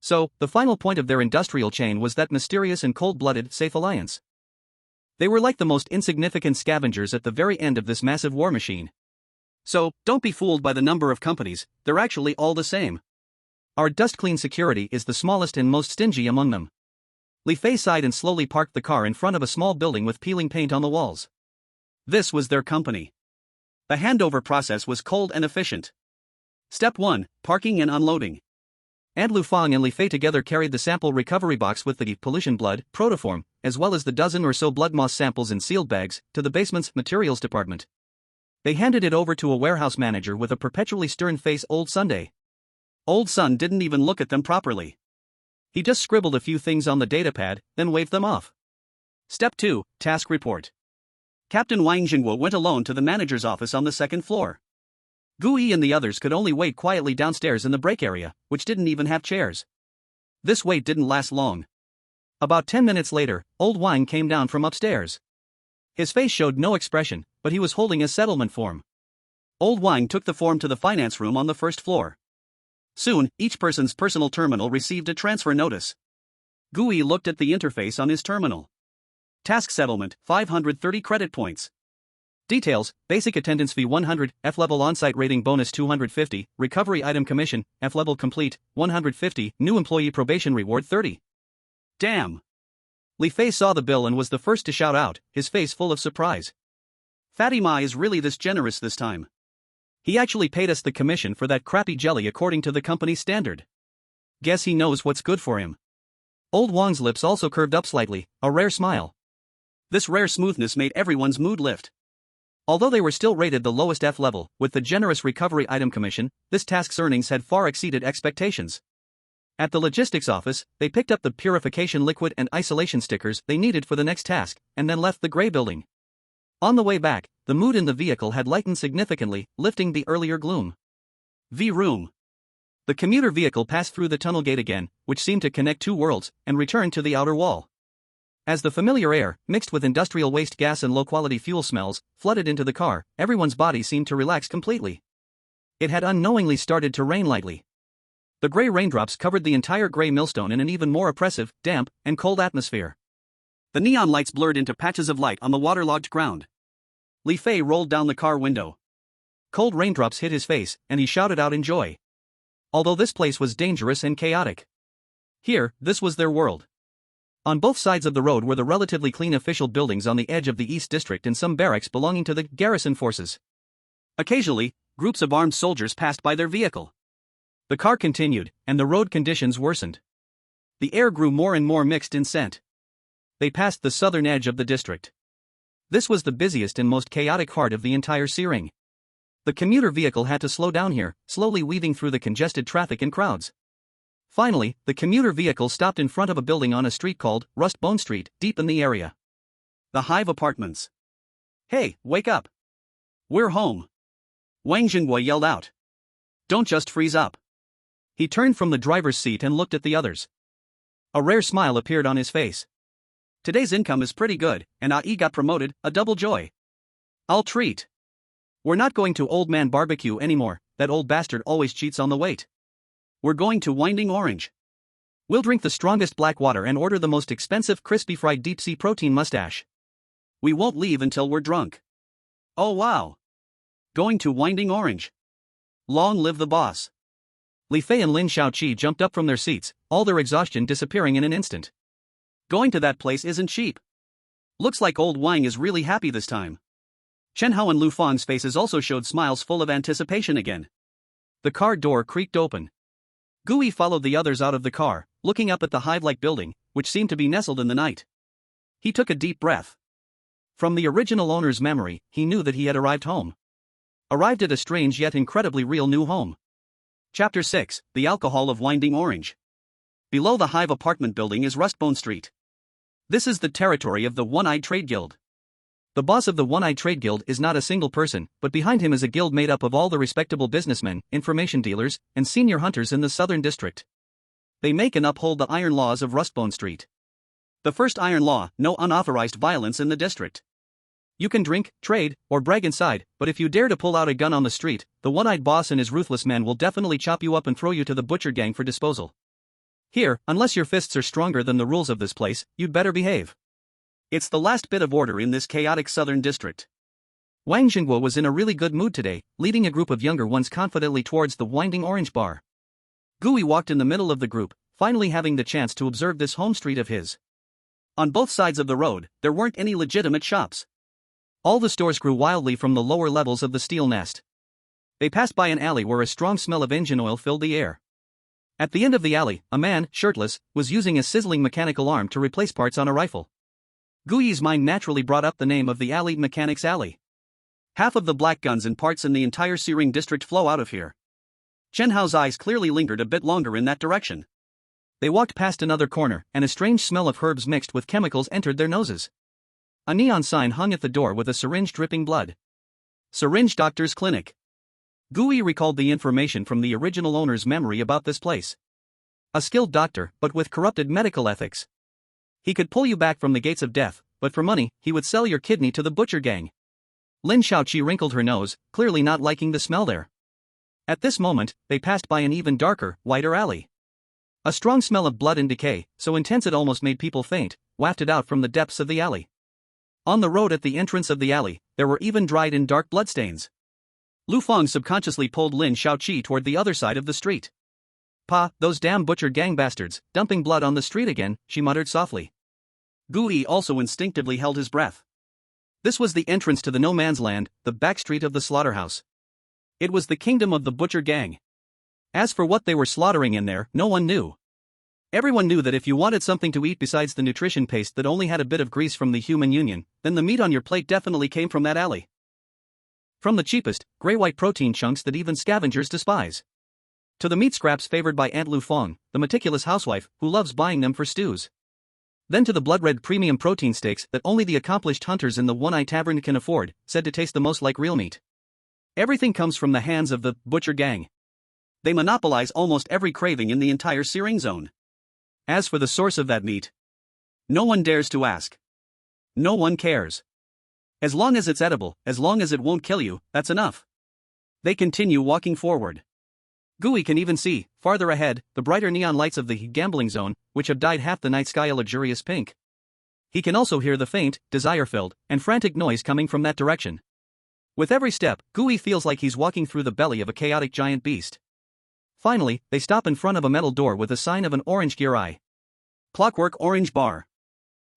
So, the final point of their industrial chain was that mysterious and cold-blooded Safe Alliance. They were like the most insignificant scavengers at the very end of this massive war machine. So, don't be fooled by the number of companies, they're actually all the same. Our dust-clean security is the smallest and most stingy among them. Li Fei sighed and slowly parked the car in front of a small building with peeling paint on the walls. This was their company. The handover process was cold and efficient. Step 1, parking and unloading. And Lu Fang and Li Fei together carried the sample recovery box with the pollution blood, protoform, as well as the dozen or so blood moss samples in sealed bags, to the basement's materials department. They handed it over to a warehouse manager with a perpetually stern face. Old Sunday. Old Sun didn't even look at them properly. He just scribbled a few things on the datapad, then waved them off. Step 2, task report. Captain Wang Jingguo went alone to the manager's office on the second floor. Gui and the others could only wait quietly downstairs in the break area, which didn't even have chairs. This wait didn't last long. About 10 minutes later, old Wang came down from upstairs. His face showed no expression, but he was holding a settlement form. Old Wang took the form to the finance room on the first floor. Soon, each person's personal terminal received a transfer notice. Gui looked at the interface on his terminal. Task settlement, 530 credit points. Details: basic attendance fee 100, F-level on-site rating bonus 250, recovery item commission, F-level complete, 150, new employee probation reward 30. Damn! Li Fei saw the bill and was the first to shout out, his face full of surprise. Fatty Ma is really this generous this time. He actually paid us the commission for that crappy jelly according to the company's standard. Guess he knows what's good for him. Old Wang's lips also curved up slightly, a rare smile. This rare smoothness made everyone's mood lift. Although they were still rated the lowest F level, with the generous recovery item commission, this task's earnings had far exceeded expectations. At the logistics office, they picked up the purification liquid and isolation stickers they needed for the next task, and then left the gray building. On the way back, the mood in the vehicle had lightened significantly, lifting the earlier gloom. V-room. The commuter vehicle passed through the tunnel gate again, which seemed to connect two worlds, and returned to the outer wall. As the familiar air, mixed with industrial waste gas and low-quality fuel smells, flooded into the car, everyone's body seemed to relax completely. It had unknowingly started to rain lightly. The gray raindrops covered the entire gray millstone in an even more oppressive, damp, and cold atmosphere. The neon lights blurred into patches of light on the waterlogged ground. Li Fei rolled down the car window. Cold raindrops hit his face, and he shouted out in joy. Although this place was dangerous and chaotic. Here, this was their world. On both sides of the road were the relatively clean official buildings on the edge of the East District and some barracks belonging to the garrison forces. Occasionally, groups of armed soldiers passed by their vehicle. The car continued, and the road conditions worsened. The air grew more and more mixed in scent. They passed the southern edge of the district. This was the busiest and most chaotic heart of the entire Searing. The commuter vehicle had to slow down here, slowly weaving through the congested traffic and crowds. Finally, the commuter vehicle stopped in front of a building on a street called Rust Bone Street, deep in the area. The Hive Apartments. Hey, wake up! We're home! Wang Jingguo yelled out. Don't just freeze up. He turned from the driver's seat and looked at the others. A rare smile appeared on his face. Today's income is pretty good, and Ai got promoted, a double joy. I'll treat. We're not going to Old Man Barbecue anymore, that old bastard always cheats on the weight. We're going to Winding Orange. We'll drink the strongest black water and order the most expensive crispy fried deep-sea protein mustache. We won't leave until we're drunk. Oh wow. Going to Winding Orange. Long live the boss. Li Fei and Lin Shaoqi jumped up from their seats, all their exhaustion disappearing in an instant. Going to that place isn't cheap. Looks like old Wang is really happy this time. Chen Hao and Lu Fang's faces also showed smiles full of anticipation again. The car door creaked open. Gui followed the others out of the car, looking up at the hive-like building, which seemed to be nestled in the night. He took a deep breath. From the original owner's memory, he knew that he had arrived home. Arrived at a strange yet incredibly real new home. Chapter 6, The Alcohol of Winding Orange. Below the hive apartment building is Rustbone Street. This is the territory of the One-Eyed Trade Guild. The boss of the One-Eyed Trade Guild is not a single person, but behind him is a guild made up of all the respectable businessmen, information dealers, and senior hunters in the southern district. They make and uphold the iron laws of Rustbone Street. The first iron law: no unauthorized violence in the district. You can drink, trade, or brag inside, but if you dare to pull out a gun on the street, the one-eyed boss and his ruthless men will definitely chop you up and throw you to the butcher gang for disposal. Here, unless your fists are stronger than the rules of this place, you'd better behave. It's the last bit of order in this chaotic southern district. Wang Jingguo was in a really good mood today, leading a group of younger ones confidently towards the Winding Orange bar. Gui walked in the middle of the group, finally having the chance to observe this home street of his. On both sides of the road, there weren't any legitimate shops. All the stores grew wildly from the lower levels of the steel nest. They passed by an alley where a strong smell of engine oil filled the air. At the end of the alley, a man, shirtless, was using a sizzling mechanical arm to replace parts on a rifle. Gui's mind naturally brought up the name of the alley, Mechanics Alley. Half of the black guns and parts in the entire Searing district flow out of here. Chen Hao's eyes clearly lingered a bit longer in that direction. They walked past another corner, and a strange smell of herbs mixed with chemicals entered their noses. A neon sign hung at the door with a syringe dripping blood. Syringe Doctor's Clinic. Gui recalled the information from the original owner's memory about this place. A skilled doctor, but with corrupted medical ethics. He could pull you back from the gates of death, but for money, he would sell your kidney to the butcher gang. Lin Shaoqi wrinkled her nose, clearly not liking the smell there. At this moment, they passed by an even darker, wider alley. A strong smell of blood and decay, so intense it almost made people faint, wafted out from the depths of the alley. On the road at the entrance of the alley, there were even dried and dark bloodstains. Lu Feng subconsciously pulled Lin Shaoqi toward the other side of the street. "Pa, those damn butcher gang bastards, dumping blood on the street again," she muttered softly. Gui also instinctively held his breath. This was the entrance to the no man's land, the back street of the slaughterhouse. It was the kingdom of the butcher gang. As for what they were slaughtering in there, no one knew. Everyone knew that if you wanted something to eat besides the nutrition paste that only had a bit of grease from the human union, then the meat on your plate definitely came from that alley. From the cheapest, gray-white protein chunks that even scavengers despise, to the meat scraps favored by Aunt Lu Feng, the meticulous housewife, who loves buying them for stews. Then to the blood-red premium protein steaks that only the accomplished hunters in the One-Eye Tavern can afford, said to taste the most like real meat. Everything comes from the hands of the butcher gang. They monopolize almost every craving in the entire Searing zone. As for the source of that meat, no one dares to ask. No one cares. As long as it's edible, as long as it won't kill you, that's enough. They continue walking forward. Gui can even see, farther ahead, the brighter neon lights of the gambling zone, which have dyed half the night sky a luxurious pink. He can also hear the faint, desire-filled, and frantic noise coming from that direction. With every step, Gui feels like he's walking through the belly of a chaotic giant beast. Finally, they stop in front of a metal door with a sign of an orange gear eye. Clockwork Orange Bar.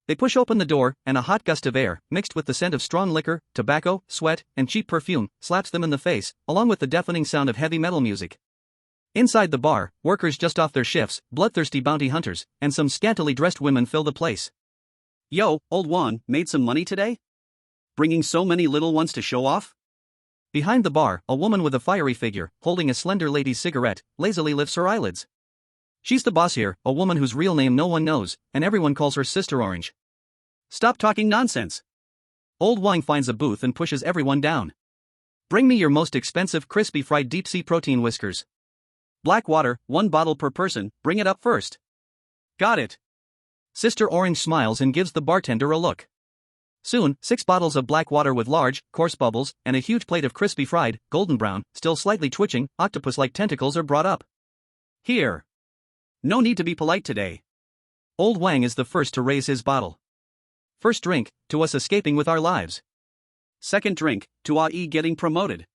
They push open the door, and a hot gust of air, mixed with the scent of strong liquor, tobacco, sweat, and cheap perfume, slaps them in the face, along with the deafening sound of heavy metal music. Inside the bar, workers just off their shifts, bloodthirsty bounty hunters, and some scantily dressed women fill the place. "Yo, old Juan, made some money today? Bringing so many little ones to show off?" Behind the bar, a woman with a fiery figure, holding a slender lady's cigarette, lazily lifts her eyelids. She's the boss here, a woman whose real name no one knows, and everyone calls her Sister Orange. "Stop talking nonsense." Old Wang finds a booth and pushes everyone down. "Bring me your most expensive crispy fried deep-sea protein whiskers. Black water, 1 bottle per person, bring it up first." "Got it." Sister Orange smiles and gives the bartender a look. Soon, 6 bottles of black water with large, coarse bubbles, and a huge plate of crispy fried, golden brown, still slightly twitching, octopus-like tentacles are brought up. "Here. No need to be polite today." Old Wang is the first to raise his bottle. "First drink, to us escaping with our lives. Second drink, to AI getting promoted.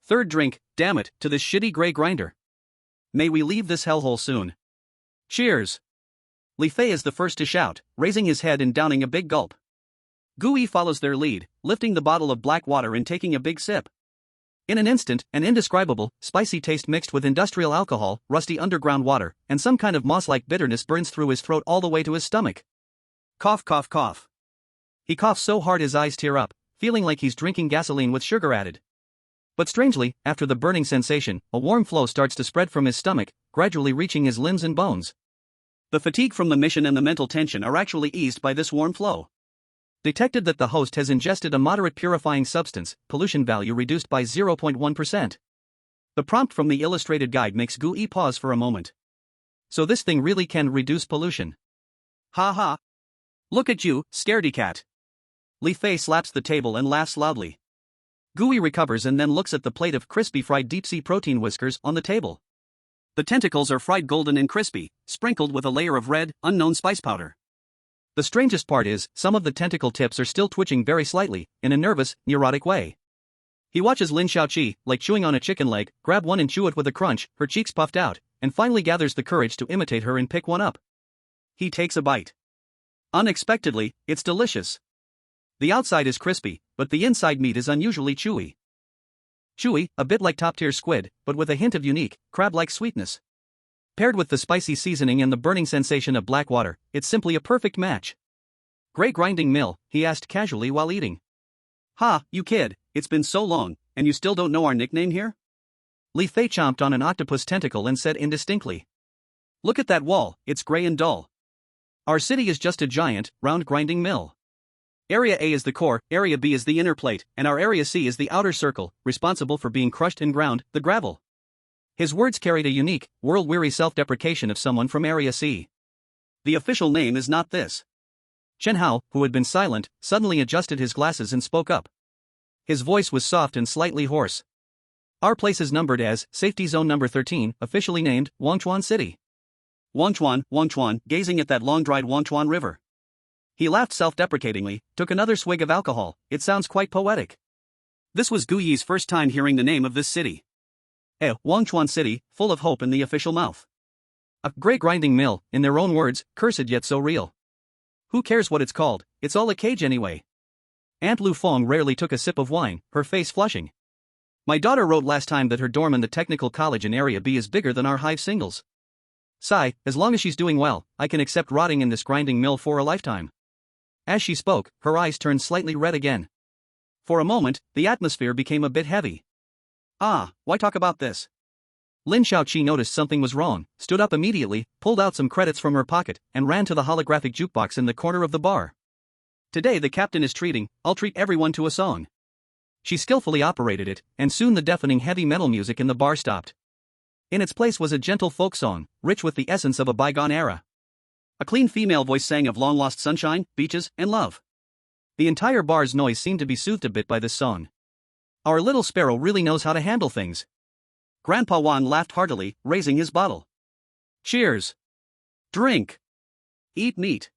Third drink, damn it, to this shitty gray grinder. May we leave this hellhole soon. Cheers." Li Fei is the first to shout, raising his head and downing a big gulp. Gui follows their lead, lifting the bottle of black water and taking a big sip. In an instant, an indescribable, spicy taste mixed with industrial alcohol, rusty underground water, and some kind of moss-like bitterness burns through his throat all the way to his stomach. Cough, cough, cough. He coughs so hard his eyes tear up, feeling like he's drinking gasoline with sugar added. But strangely, after the burning sensation, a warm flow starts to spread from his stomach, gradually reaching his limbs and bones. The fatigue from the mission and the mental tension are actually eased by this warm flow. Detected that the host has ingested a moderate purifying substance, pollution value reduced by 0.1%. The prompt from the illustrated guide makes Gui pause for a moment. So this thing really can reduce pollution. Ha ha. Look at you, scaredy cat. Li Fei slaps the table and laughs loudly. Gui recovers and then looks at the plate of crispy fried deep-sea protein whiskers on the table. The tentacles are fried golden and crispy, sprinkled with a layer of red, unknown spice powder. The strangest part is, some of the tentacle tips are still twitching very slightly, in a nervous, neurotic way. He watches Lin Shaoqi, like chewing on a chicken leg, grab one and chew it with a crunch, her cheeks puffed out, and finally gathers the courage to imitate her and pick one up. He takes a bite. Unexpectedly, it's delicious. The outside is crispy, but the inside meat is unusually chewy. Chewy, a bit like top-tier squid, but with a hint of unique, crab-like sweetness. Paired with the spicy seasoning and the burning sensation of black water, it's simply a perfect match. "Great grinding mill?" he asked casually while eating. "Ha, you kid, it's been so long, and you still don't know our nickname here?" Li Fei chomped on an octopus tentacle and said indistinctly. "Look at that wall, it's gray and dull. Our city is just a giant, round grinding mill. Area A is the core, Area B is the inner plate, and our Area C is the outer circle, responsible for being crushed and ground, the gravel." His words carried a unique, world-weary self-deprecation of someone from Area C. "The official name is not this." Chen Hao, who had been silent, suddenly adjusted his glasses and spoke up. His voice was soft and slightly hoarse. "Our place is numbered as Safety Zone Number 13, officially named Wangchuan City." Wangchuan, gazing at that long-dried Wangchuan River. He laughed self-deprecatingly, took another swig of alcohol. "It sounds quite poetic." This was Gu Yi's first time hearing the name of this city. Wangchuan City, full of hope in the official mouth. A great grinding mill, in their own words, cursed yet so real. Who cares what it's called, it's all a cage anyway. Aunt Lu Fong rarely took a sip of wine, her face flushing. "My daughter wrote last time that her dorm in the technical college in Area B is bigger than our hive singles. Sigh, as long as she's doing well, I can accept rotting in this grinding mill for a lifetime." As she spoke, her eyes turned slightly red again. For a moment, the atmosphere became a bit heavy. Why talk about this? Lin Shaoqi noticed something was wrong, stood up immediately, pulled out some credits from her pocket, and ran to the holographic jukebox in the corner of the bar. "Today the captain is treating, I'll treat everyone to a song." She skillfully operated it, and soon the deafening heavy metal music in the bar stopped. In its place was a gentle folk song, rich with the essence of a bygone era. A clean female voice sang of long-lost sunshine, beaches, and love. The entire bar's noise seemed to be soothed a bit by this song. "Our little sparrow really knows how to handle things." Grandpa Wan laughed heartily, raising his bottle. "Cheers! Drink! Eat meat!"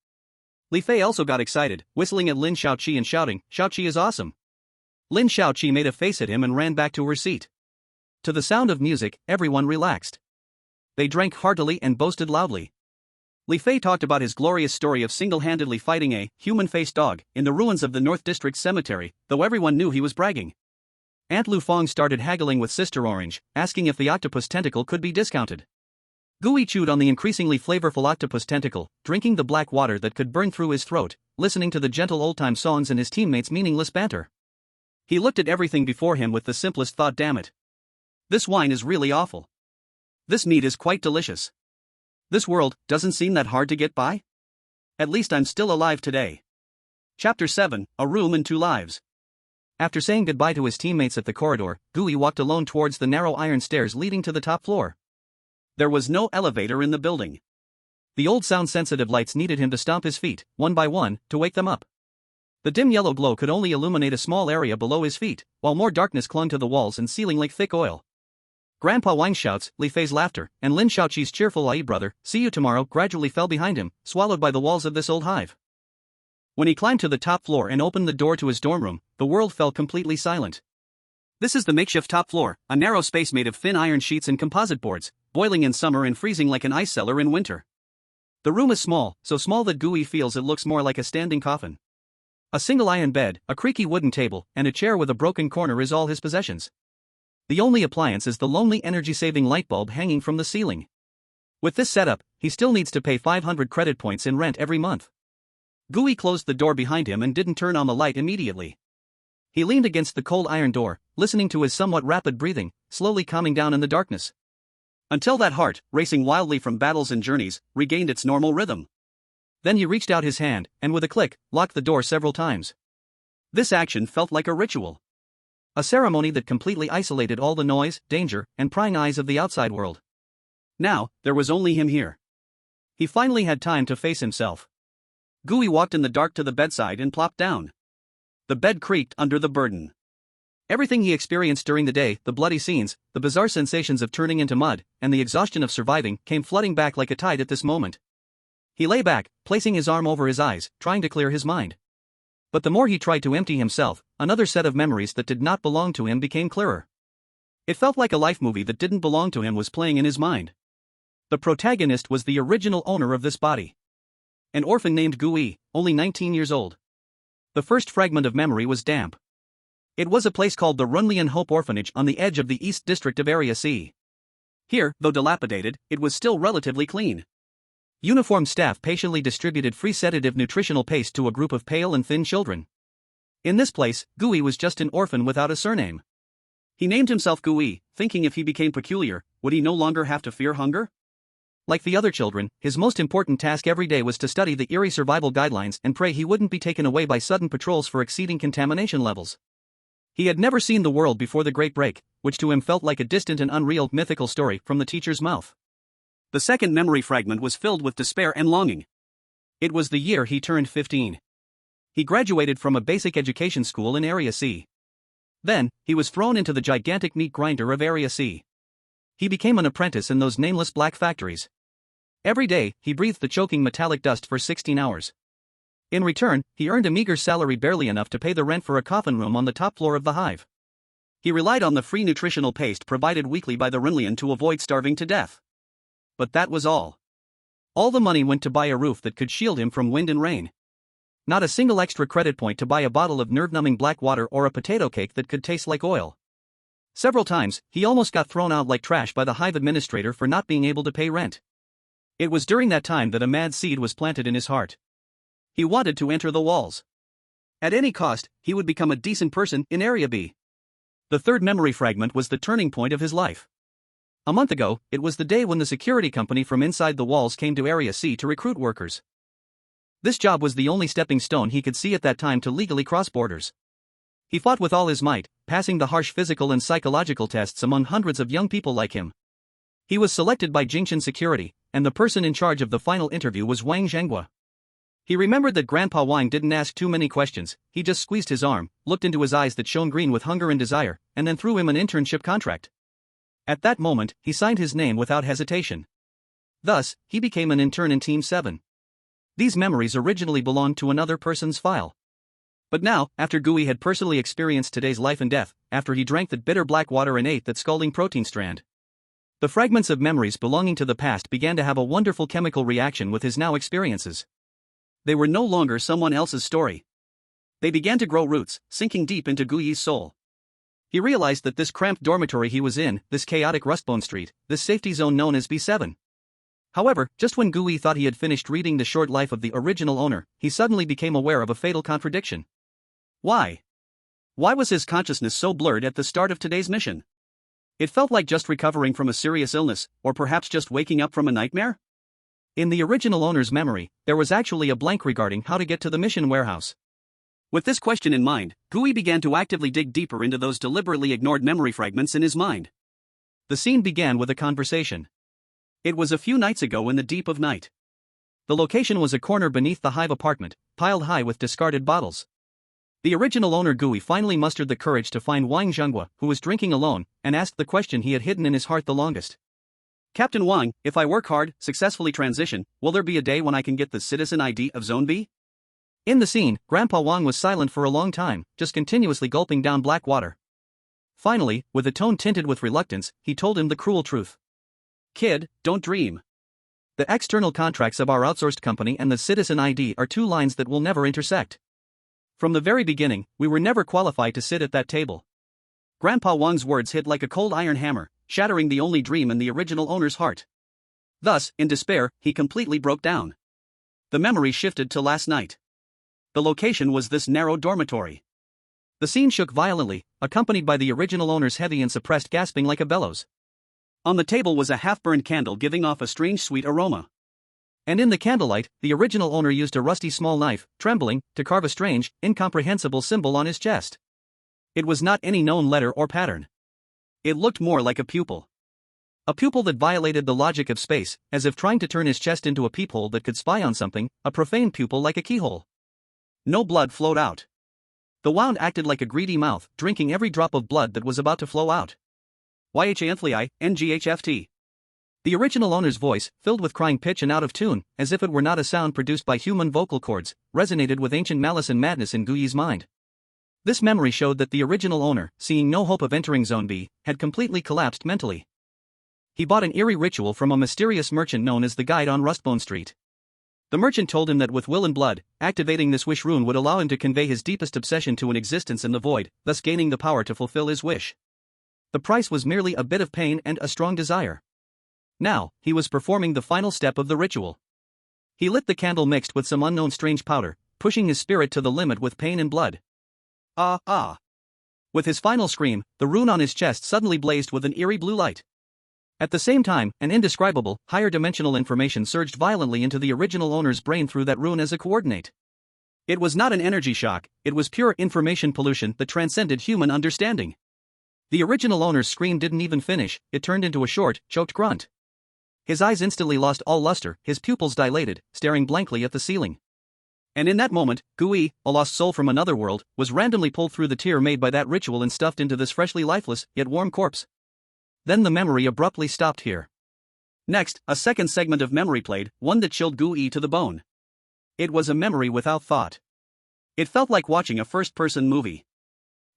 Li Fei also got excited, whistling at Lin Shaoqi and shouting, "Shaoqi is awesome!" Lin Shaoqi made a face at him and ran back to her seat. To the sound of music, everyone relaxed. They drank heartily and boasted loudly. Li Fei talked about his glorious story of single-handedly fighting a human-faced dog in the ruins of the North District Cemetery, though everyone knew he was bragging. Aunt Lu Fong started haggling with Sister Orange, asking if the octopus tentacle could be discounted. Gui chewed on the increasingly flavorful octopus tentacle, drinking the black water that could burn through his throat, listening to the gentle old-time songs and his teammates' meaningless banter. He looked at everything before him with the simplest thought, "Damn it. This wine is really awful. This meat is quite delicious. This world doesn't seem that hard to get by. At least I'm still alive today." Chapter 7, A Room and Two Lives. After saying goodbye to his teammates at the corridor, Gui walked alone towards the narrow iron stairs leading to the top floor. There was no elevator in the building. The old sound-sensitive lights needed him to stomp his feet, one by one, to wake them up. The dim yellow glow could only illuminate a small area below his feet, while more darkness clung to the walls and ceiling like thick oil. Grandpa Wang's shouts, Li Fei's laughter, and Lin Shaoqi's cheerful "Ai brother, see you tomorrow" gradually fell behind him, swallowed by the walls of this old hive. When he climbed to the top floor and opened the door to his dorm room, the world fell completely silent. This is the makeshift top floor, a narrow space made of thin iron sheets and composite boards, boiling in summer and freezing like an ice cellar in winter. The room is small, so small that Gui feels it looks more like a standing coffin. A single iron bed, a creaky wooden table, and a chair with a broken corner is all his possessions. The only appliance is the lonely energy-saving light bulb hanging from the ceiling. With this setup, he still needs to pay 500 credit points in rent every month. Gui closed the door behind him and didn't turn on the light immediately. He leaned against the cold iron door, listening to his somewhat rapid breathing, slowly calming down in the darkness. Until that heart, racing wildly from battles and journeys, regained its normal rhythm. Then he reached out his hand, and with a click, locked the door several times. This action felt like a ritual. A ceremony that completely isolated all the noise, danger, and prying eyes of the outside world. Now, there was only him here. He finally had time to face himself. Gui walked in the dark to the bedside and plopped down. The bed creaked under the burden. Everything he experienced during the day, the bloody scenes, the bizarre sensations of turning into mud, and the exhaustion of surviving, came flooding back like a tide at this moment. He lay back, placing his arm over his eyes, trying to clear his mind. But the more he tried to empty himself, another set of memories that did not belong to him became clearer. It felt like a life movie that didn't belong to him was playing in his mind. The protagonist was the original owner of this body. An orphan named Gui, only 19 years old. The first fragment of memory was damp. It was a place called the Runlian Hope Orphanage on the edge of the East District of Area C. Here, though dilapidated, it was still relatively clean. Uniformed staff patiently distributed free sedative nutritional paste to a group of pale and thin children. In this place, Gui was just an orphan without a surname. He named himself Gui, thinking if he became peculiar, would he no longer have to fear hunger? Like the other children, his most important task every day was to study the Eerie survival guidelines and pray he wouldn't be taken away by sudden patrols for exceeding contamination levels. He had never seen the world before the Great Break, which to him felt like a distant and unreal mythical story from the teacher's mouth. The second memory fragment was filled with despair and longing. It was the year he turned 15. He graduated from a basic education school in Area C. Then, he was thrown into the gigantic meat grinder of Area C. He became an apprentice in those nameless black factories. Every day, he breathed the choking metallic dust for 16 hours. In return, he earned a meager salary barely enough to pay the rent for a coffin room on the top floor of the hive. He relied on the free nutritional paste provided weekly by the Runlian to avoid starving to death. But that was all. All the money went to buy a roof that could shield him from wind and rain. Not a single extra credit point to buy a bottle of nerve-numbing black water or a potato cake that could taste like oil. Several times, he almost got thrown out like trash by the hive administrator for not being able to pay rent. It was during that time that a mad seed was planted in his heart. He wanted to enter the walls. At any cost, he would become a decent person in Area B. The third memory fragment was the turning point of his life. A month ago, it was the day when the security company from inside the walls came to Area C to recruit workers. This job was the only stepping stone he could see at that time to legally cross borders. He fought with all his might, passing the harsh physical and psychological tests among hundreds of young people like him. He was selected by Jingchen Security, and the person in charge of the final interview was Wang Zhenghua. He remembered that Grandpa Wang didn't ask too many questions. He just squeezed his arm, looked into his eyes that shone green with hunger and desire, and then threw him an internship contract. At that moment, he signed his name without hesitation. Thus, he became an intern in Team 7. These memories originally belonged to another person's file. But now, after Gui had personally experienced today's life and death, after he drank that bitter black water and ate that scalding protein strand, the fragments of memories belonging to the past began to have a wonderful chemical reaction with his now experiences. They were no longer someone else's story. They began to grow roots, sinking deep into Gui's soul. He realized that this cramped dormitory he was in, this chaotic Rustbone Street, this safety zone known as B7. However, just when Gui thought he had finished reading The Short Life of the Original Owner, he suddenly became aware of a fatal contradiction. Why? Why was his consciousness so blurred at the start of today's mission? It felt like just recovering from a serious illness, or perhaps just waking up from a nightmare? In the original owner's memory, there was actually a blank regarding how to get to the mission warehouse. With this question in mind, Gui began to actively dig deeper into those deliberately ignored memory fragments in his mind. The scene began with a conversation. It was a few nights ago in the deep of night. The location was a corner beneath the hive apartment, piled high with discarded bottles. The original owner Gui finally mustered the courage to find Wang Zhenghua, who was drinking alone, and asked the question he had hidden in his heart the longest. Captain Wang, if I work hard, successfully transition, will there be a day when I can get the citizen ID of Zone B? In the scene, Grandpa Wang was silent for a long time, just continuously gulping down black water. Finally, with a tone tinted with reluctance, he told him the cruel truth. Kid, don't dream. The external contracts of our outsourced company and the citizen ID are two lines that will never intersect. From the very beginning, we were never qualified to sit at that table. Grandpa Wang's words hit like a cold iron hammer, shattering the only dream in the original owner's heart. Thus, in despair, he completely broke down. The memory shifted to last night. The location was this narrow dormitory. The scene shook violently, accompanied by the original owner's heavy and suppressed gasping like a bellows. On the table was a half-burned candle giving off a strange sweet aroma. And in the candlelight, the original owner used a rusty small knife, trembling, to carve a strange, incomprehensible symbol on his chest. It was not any known letter or pattern. It looked more like a pupil. A pupil that violated the logic of space, as if trying to turn his chest into a peephole that could spy on something, a profane pupil like a keyhole. No blood flowed out. The wound acted like a greedy mouth, drinking every drop of blood that was about to flow out. YHANTHI, The original owner's voice, filled with crying pitch and out of tune, as if it were not a sound produced by human vocal cords, resonated with ancient malice and madness in Gui's mind. This memory showed that the original owner, seeing no hope of entering Zone B, had completely collapsed mentally. He bought an eerie ritual from a mysterious merchant known as the Guide on Rustbone Street. The merchant told him that with will and blood, activating this wish rune would allow him to convey his deepest obsession to an existence in the void, thus gaining the power to fulfill his wish. The price was merely a bit of pain and a strong desire. Now, he was performing the final step of the ritual. He lit the candle mixed with some unknown strange powder, pushing his spirit to the limit with pain and blood. Ah, ah. With his final scream, the rune on his chest suddenly blazed with an eerie blue light. At the same time, an indescribable, higher-dimensional information surged violently into the original owner's brain through that rune as a coordinate. It was not an energy shock, it was pure information pollution that transcended human understanding. The original owner's scream didn't even finish, it turned into a short, choked grunt. His eyes instantly lost all luster, his pupils dilated, staring blankly at the ceiling. And in that moment, Gui, a lost soul from another world, was randomly pulled through the tear made by that ritual and stuffed into this freshly lifeless, yet warm corpse. Then the memory abruptly stopped here. Next, a second segment of memory played, one that chilled Gui to the bone. It was a memory without thought. It felt like watching a first-person movie.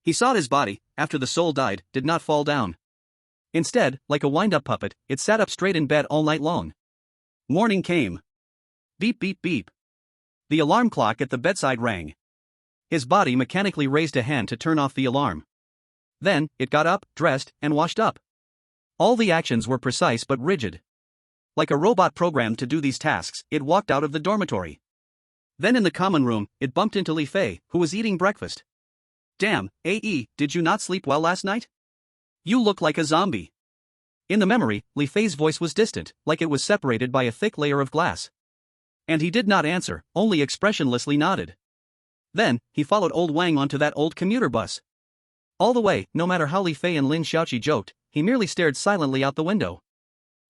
He saw his body, after the soul died, did not fall down. Instead, like a wind-up puppet, it sat up straight in bed all night long. Morning came. Beep beep beep. The alarm clock at the bedside rang. His body mechanically raised a hand to turn off the alarm. Then, it got up, dressed, and washed up. All the actions were precise but rigid. Like a robot programmed to do these tasks, it walked out of the dormitory. Then in the common room, it bumped into Li Fei, who was eating breakfast. Damn, AE, did you not sleep well last night? You look like a zombie. In the memory, Li Fei's voice was distant, like it was separated by a thick layer of glass. And he did not answer, only expressionlessly nodded. Then, he followed old Wang onto that old commuter bus. All the way, no matter how Li Fei and Lin Xiaoqi joked, he merely stared silently out the window.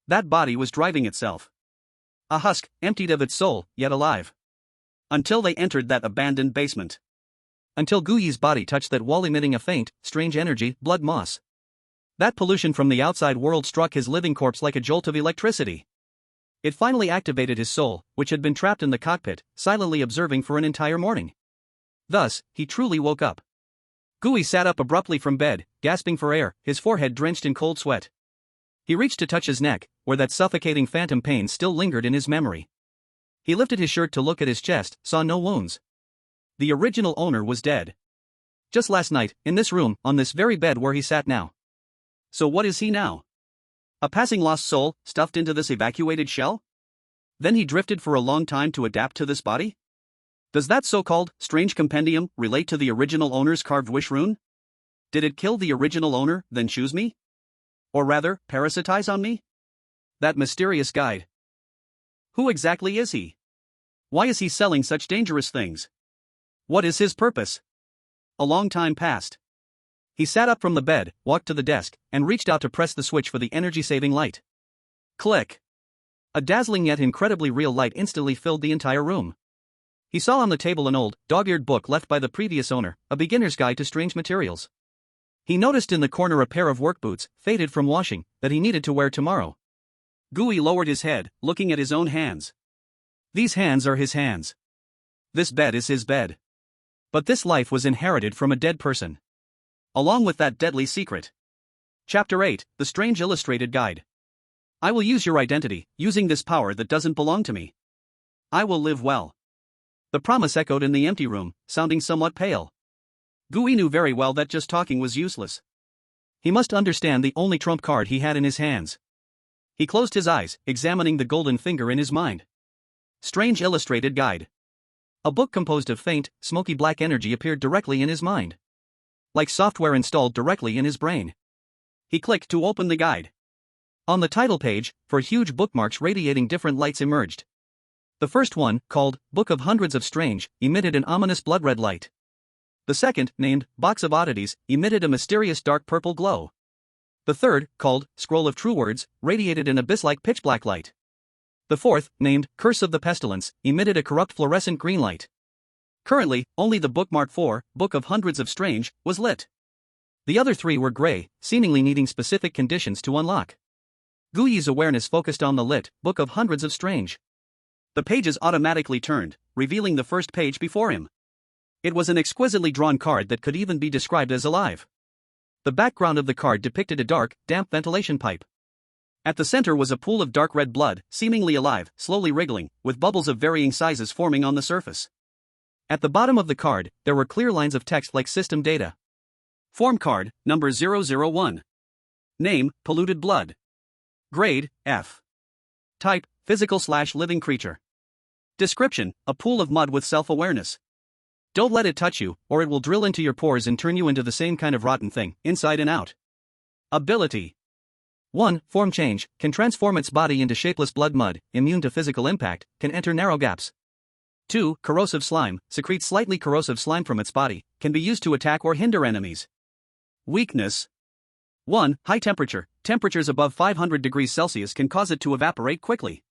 That body was driving itself. A husk, emptied of its soul, yet alive. Until they entered that abandoned basement. Until Gui's body touched that wall emitting a faint, strange energy, blood moss. That pollution from the outside world struck his living corpse like a jolt of electricity. It finally activated his soul, which had been trapped in the cockpit, silently observing for an entire morning. Thus, he truly woke up. Gui sat up abruptly from bed, gasping for air, his forehead drenched in cold sweat. He reached to touch his neck, where that suffocating phantom pain still lingered in his memory. He lifted his shirt to look at his chest, saw no wounds. The original owner was dead. Just last night, in this room, on this very bed where he sat now. So what is he now? A passing lost soul, stuffed into this evacuated shell? Then he drifted for a long time to adapt to this body? Does that so-called strange compendium relate to the original owner's carved wish rune? Did it kill the original owner, then choose me? Or rather, parasitize on me? That mysterious guide. Who exactly is he? Why is he selling such dangerous things? What is his purpose? A long time passed. He sat up from the bed, walked to the desk, and reached out to press the switch for the energy-saving light. Click. A dazzling yet incredibly real light instantly filled the entire room. He saw on the table an old, dog-eared book left by the previous owner, a beginner's guide to strange materials. He noticed in the corner a pair of work boots, faded from washing, that he needed to wear tomorrow. Gui lowered his head, looking at his own hands. These hands are his hands. This bed is his bed. But this life was inherited from a dead person. Along with that deadly secret. Chapter 8, The Strange Illustrated Guide. I will use your identity, using this power that doesn't belong to me. I will live well. The promise echoed in the empty room, sounding somewhat pale. Gui knew very well that just talking was useless. He must understand the only trump card he had in his hands. He closed his eyes, examining the golden finger in his mind. Strange Illustrated Guide. A book composed of faint, smoky black energy appeared directly in his mind. Like software installed directly in his brain. He clicked to open the guide. On the title page, 4 huge bookmarks radiating different lights emerged. The first one, called Book of Hundreds of Strange, emitted an ominous blood-red light. The second, named Box of Oddities, emitted a mysterious dark purple glow. The third, called Scroll of True Words, radiated an abyss-like pitch-black light. The fourth, named Curse of the Pestilence, emitted a corrupt fluorescent green light. Currently, only the bookmark 4, Book of Hundreds of Strange, was lit. The other 3 were gray, seemingly needing specific conditions to unlock. Gui's awareness focused on the lit Book of Hundreds of Strange. The pages automatically turned, revealing the first page before him. It was an exquisitely drawn card that could even be described as alive. The background of the card depicted a dark, damp ventilation pipe. At the center was a pool of dark red blood, seemingly alive, slowly wriggling, with bubbles of varying sizes forming on the surface. At the bottom of the card, there were clear lines of text like system data. Form card, number 001. Name, polluted blood. Grade, F. Type, physical/living creature. Description, a pool of mud with self-awareness. Don't let it touch you, or it will drill into your pores and turn you into the same kind of rotten thing, inside and out. Ability. 1. Form change, can transform its body into shapeless blood mud, immune to physical impact, can enter narrow gaps. 2. Corrosive slime, secretes slightly corrosive slime from its body, can be used to attack or hinder enemies. Weakness. 1. High temperature, temperatures above 500 degrees Celsius can cause it to evaporate quickly.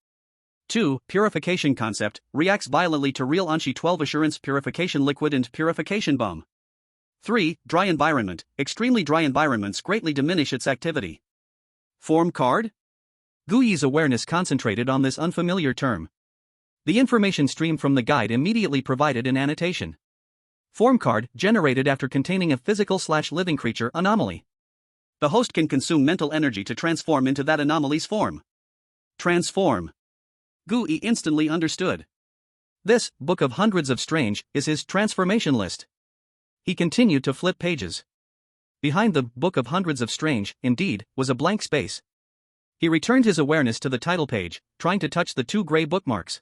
2. Purification concept, reacts violently to real Anshi 12 assurance purification liquid and purification bomb. 3. Dry environment, extremely dry environments greatly diminish its activity. Form card? Gui's awareness concentrated on this unfamiliar term. The information stream from the guide immediately provided an annotation. Form card generated after containing a physical/living creature anomaly. The host can consume mental energy to transform into that anomaly's form. Transform. Gui instantly understood. This, Book of Hundreds of Strange, is his transformation list. He continued to flip pages. Behind the Book of Hundreds of Strange, indeed, was a blank space. He returned his awareness to the title page, trying to touch the 2 gray bookmarks.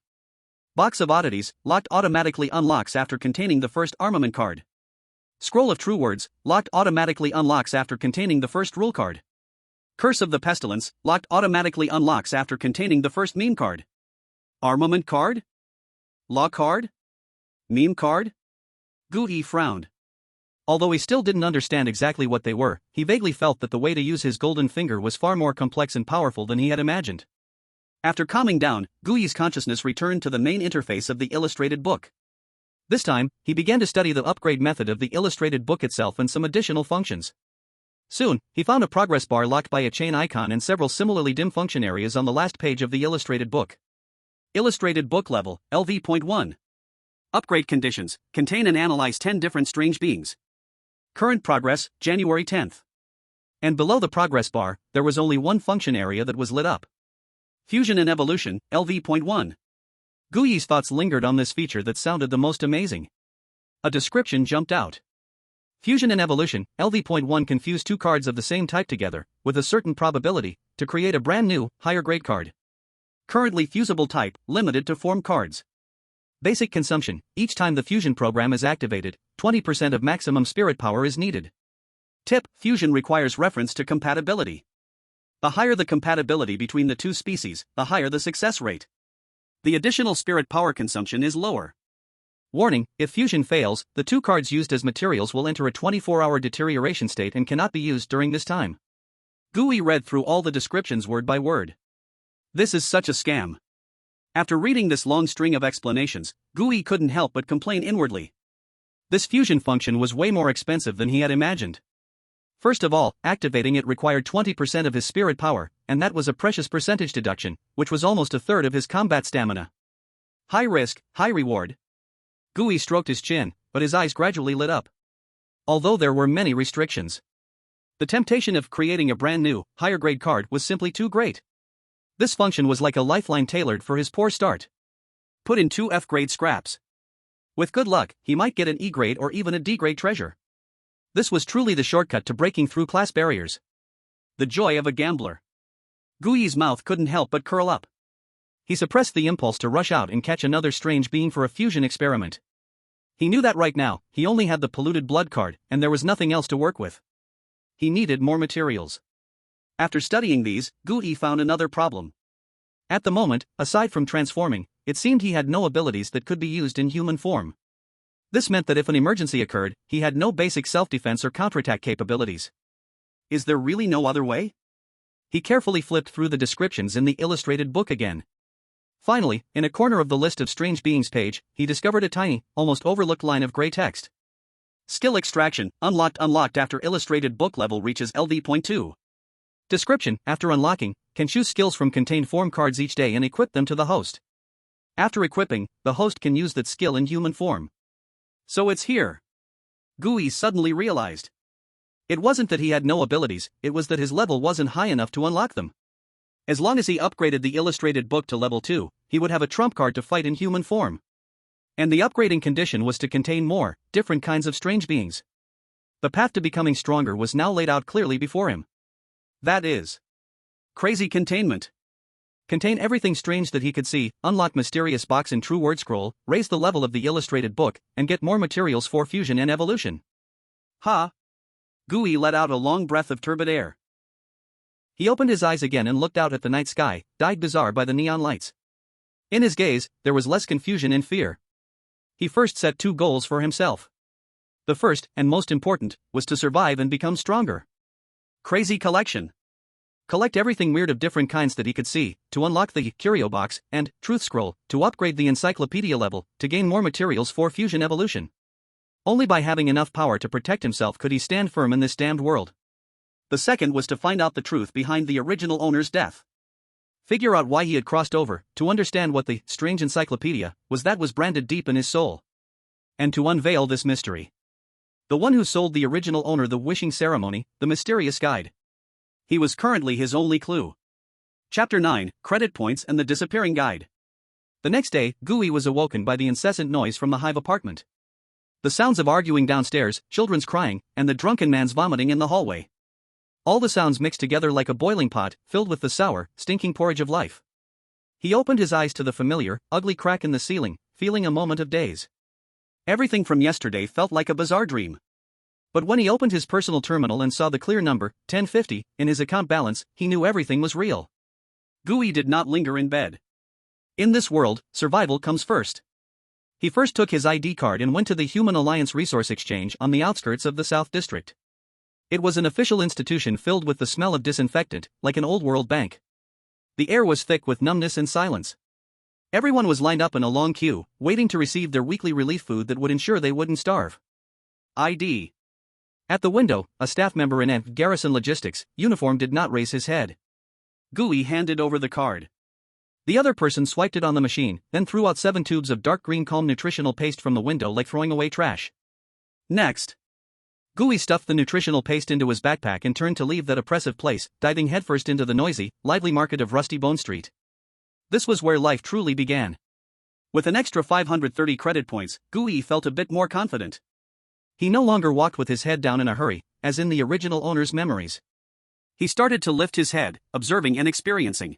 Box of Oddities, locked automatically unlocks after containing the first armament card. Scroll of True Words, locked automatically unlocks after containing the first rule card. Curse of the Pestilence, locked automatically unlocks after containing the first meme card. Armament card? Law card? Meme card? Gui frowned. Although he still didn't understand exactly what they were, he vaguely felt that the way to use his golden finger was far more complex and powerful than he had imagined. After calming down, Gui's consciousness returned to the main interface of the illustrated book. This time, he began to study the upgrade method of the illustrated book itself and some additional functions. Soon, he found a progress bar locked by a chain icon and several similarly dim function areas on the last page of the illustrated book. Illustrated book level, LV.1. Upgrade conditions, contain and analyze 10 different strange beings. Current progress, January 10th. And below the progress bar, there was only one function area that was lit up. Fusion and evolution, LV.1. Gui's thoughts lingered on this feature that sounded the most amazing. A description jumped out. Fusion and evolution, LV.1 can fuse 2 cards of the same type together, with a certain probability, to create a brand new, higher grade card. Currently fusible type, limited to form cards. Basic consumption, each time the fusion program is activated, 20% of maximum spirit power is needed. Tip, fusion requires reference to compatibility. The higher the compatibility between the 2 species, the higher the success rate. The additional spirit power consumption is lower. Warning, if fusion fails, the 2 cards used as materials will enter a 24-hour deterioration state and cannot be used during this time. Gui read through all the descriptions word by word. This is such a scam. After reading this long string of explanations, Gui couldn't help but complain inwardly. This fusion function was way more expensive than he had imagined. First of all, activating it required 20% of his spirit power, and that was a precious percentage deduction, which was almost a third of his combat stamina. High risk, high reward. Gui stroked his chin, but his eyes gradually lit up. Although there were many restrictions, the temptation of creating a brand new, higher grade card was simply too great. This function was like a lifeline tailored for his poor start. Put in 2 F-grade scraps. With good luck, he might get an E-grade or even a D-grade treasure. This was truly the shortcut to breaking through class barriers. The joy of a gambler. Gui's mouth couldn't help but curl up. He suppressed the impulse to rush out and catch another strange being for a fusion experiment. He knew that right now, he only had the polluted blood card, and there was nothing else to work with. He needed more materials. After studying these, Gui found another problem. At the moment, aside from transforming, it seemed he had no abilities that could be used in human form. This meant that if an emergency occurred, he had no basic self-defense or counterattack capabilities. Is there really no other way? He carefully flipped through the descriptions in the illustrated book again. Finally, in a corner of the list of strange beings page, he discovered a tiny, almost overlooked line of gray text. Skill extraction, unlocked after illustrated book level reaches LV.2. Description, after unlocking, can choose skills from contained form cards each day and equip them to the host. After equipping, the host can use that skill in human form. So it's here. Gui suddenly realized. It wasn't that he had no abilities, it was that his level wasn't high enough to unlock them. As long as he upgraded the illustrated book to level 2, he would have a trump card to fight in human form. And the upgrading condition was to contain more, different kinds of strange beings. The path to becoming stronger was now laid out clearly before him. That is crazy containment. Contain everything strange that he could see, unlock mysterious box in true word scroll, raise the level of the illustrated book, and get more materials for fusion and evolution. Ha! Gui let out a long breath of turbid air. He opened his eyes again and looked out at the night sky, dyed bizarre by the neon lights. In his gaze, there was less confusion and fear. He first set 2 goals for himself. The first, and most important, was to survive and become stronger. Crazy collection. Collect everything weird of different kinds that he could see, to unlock the curio box, and truth scroll, to upgrade the encyclopedia level, to gain more materials for fusion evolution. Only by having enough power to protect himself could he stand firm in this damned world. The second was to find out the truth behind the original owner's death. Figure out why he had crossed over, to understand what the strange encyclopedia was branded deep in his soul. And to unveil this mystery. The one who sold the original owner the wishing ceremony, the mysterious guide. He was currently his only clue. Chapter 9, Credit Points and the Disappearing Guide. The next day, Gui was awoken by the incessant noise from the hive apartment. The sounds of arguing downstairs, children's crying, and the drunken man's vomiting in the hallway. All the sounds mixed together like a boiling pot, filled with the sour, stinking porridge of life. He opened his eyes to the familiar, ugly crack in the ceiling, feeling a moment of daze. Everything from yesterday felt like a bizarre dream. But when he opened his personal terminal and saw the clear number, 1050, in his account balance, he knew everything was real. Gui did not linger in bed. In this world, survival comes first. He first took his ID card and went to the Human Alliance Resource Exchange on the outskirts of the South District. It was an official institution filled with the smell of disinfectant, like an old-world bank. The air was thick with numbness and silence. Everyone was lined up in a long queue, waiting to receive their weekly relief food that would ensure they wouldn't starve. ID. At the window, a staff member in Garrison Logistics uniform did not raise his head. Gui handed over the card. The other person swiped it on the machine, then threw out 7 tubes of dark green calm nutritional paste from the window like throwing away trash. Next. Gui stuffed the nutritional paste into his backpack and turned to leave that oppressive place, diving headfirst into the noisy, lively market of Rusty Bone Street. This was where life truly began. With an extra 530 credit points, Gui felt a bit more confident. He no longer walked with his head down in a hurry, as in the original owner's memories. He started to lift his head, observing and experiencing.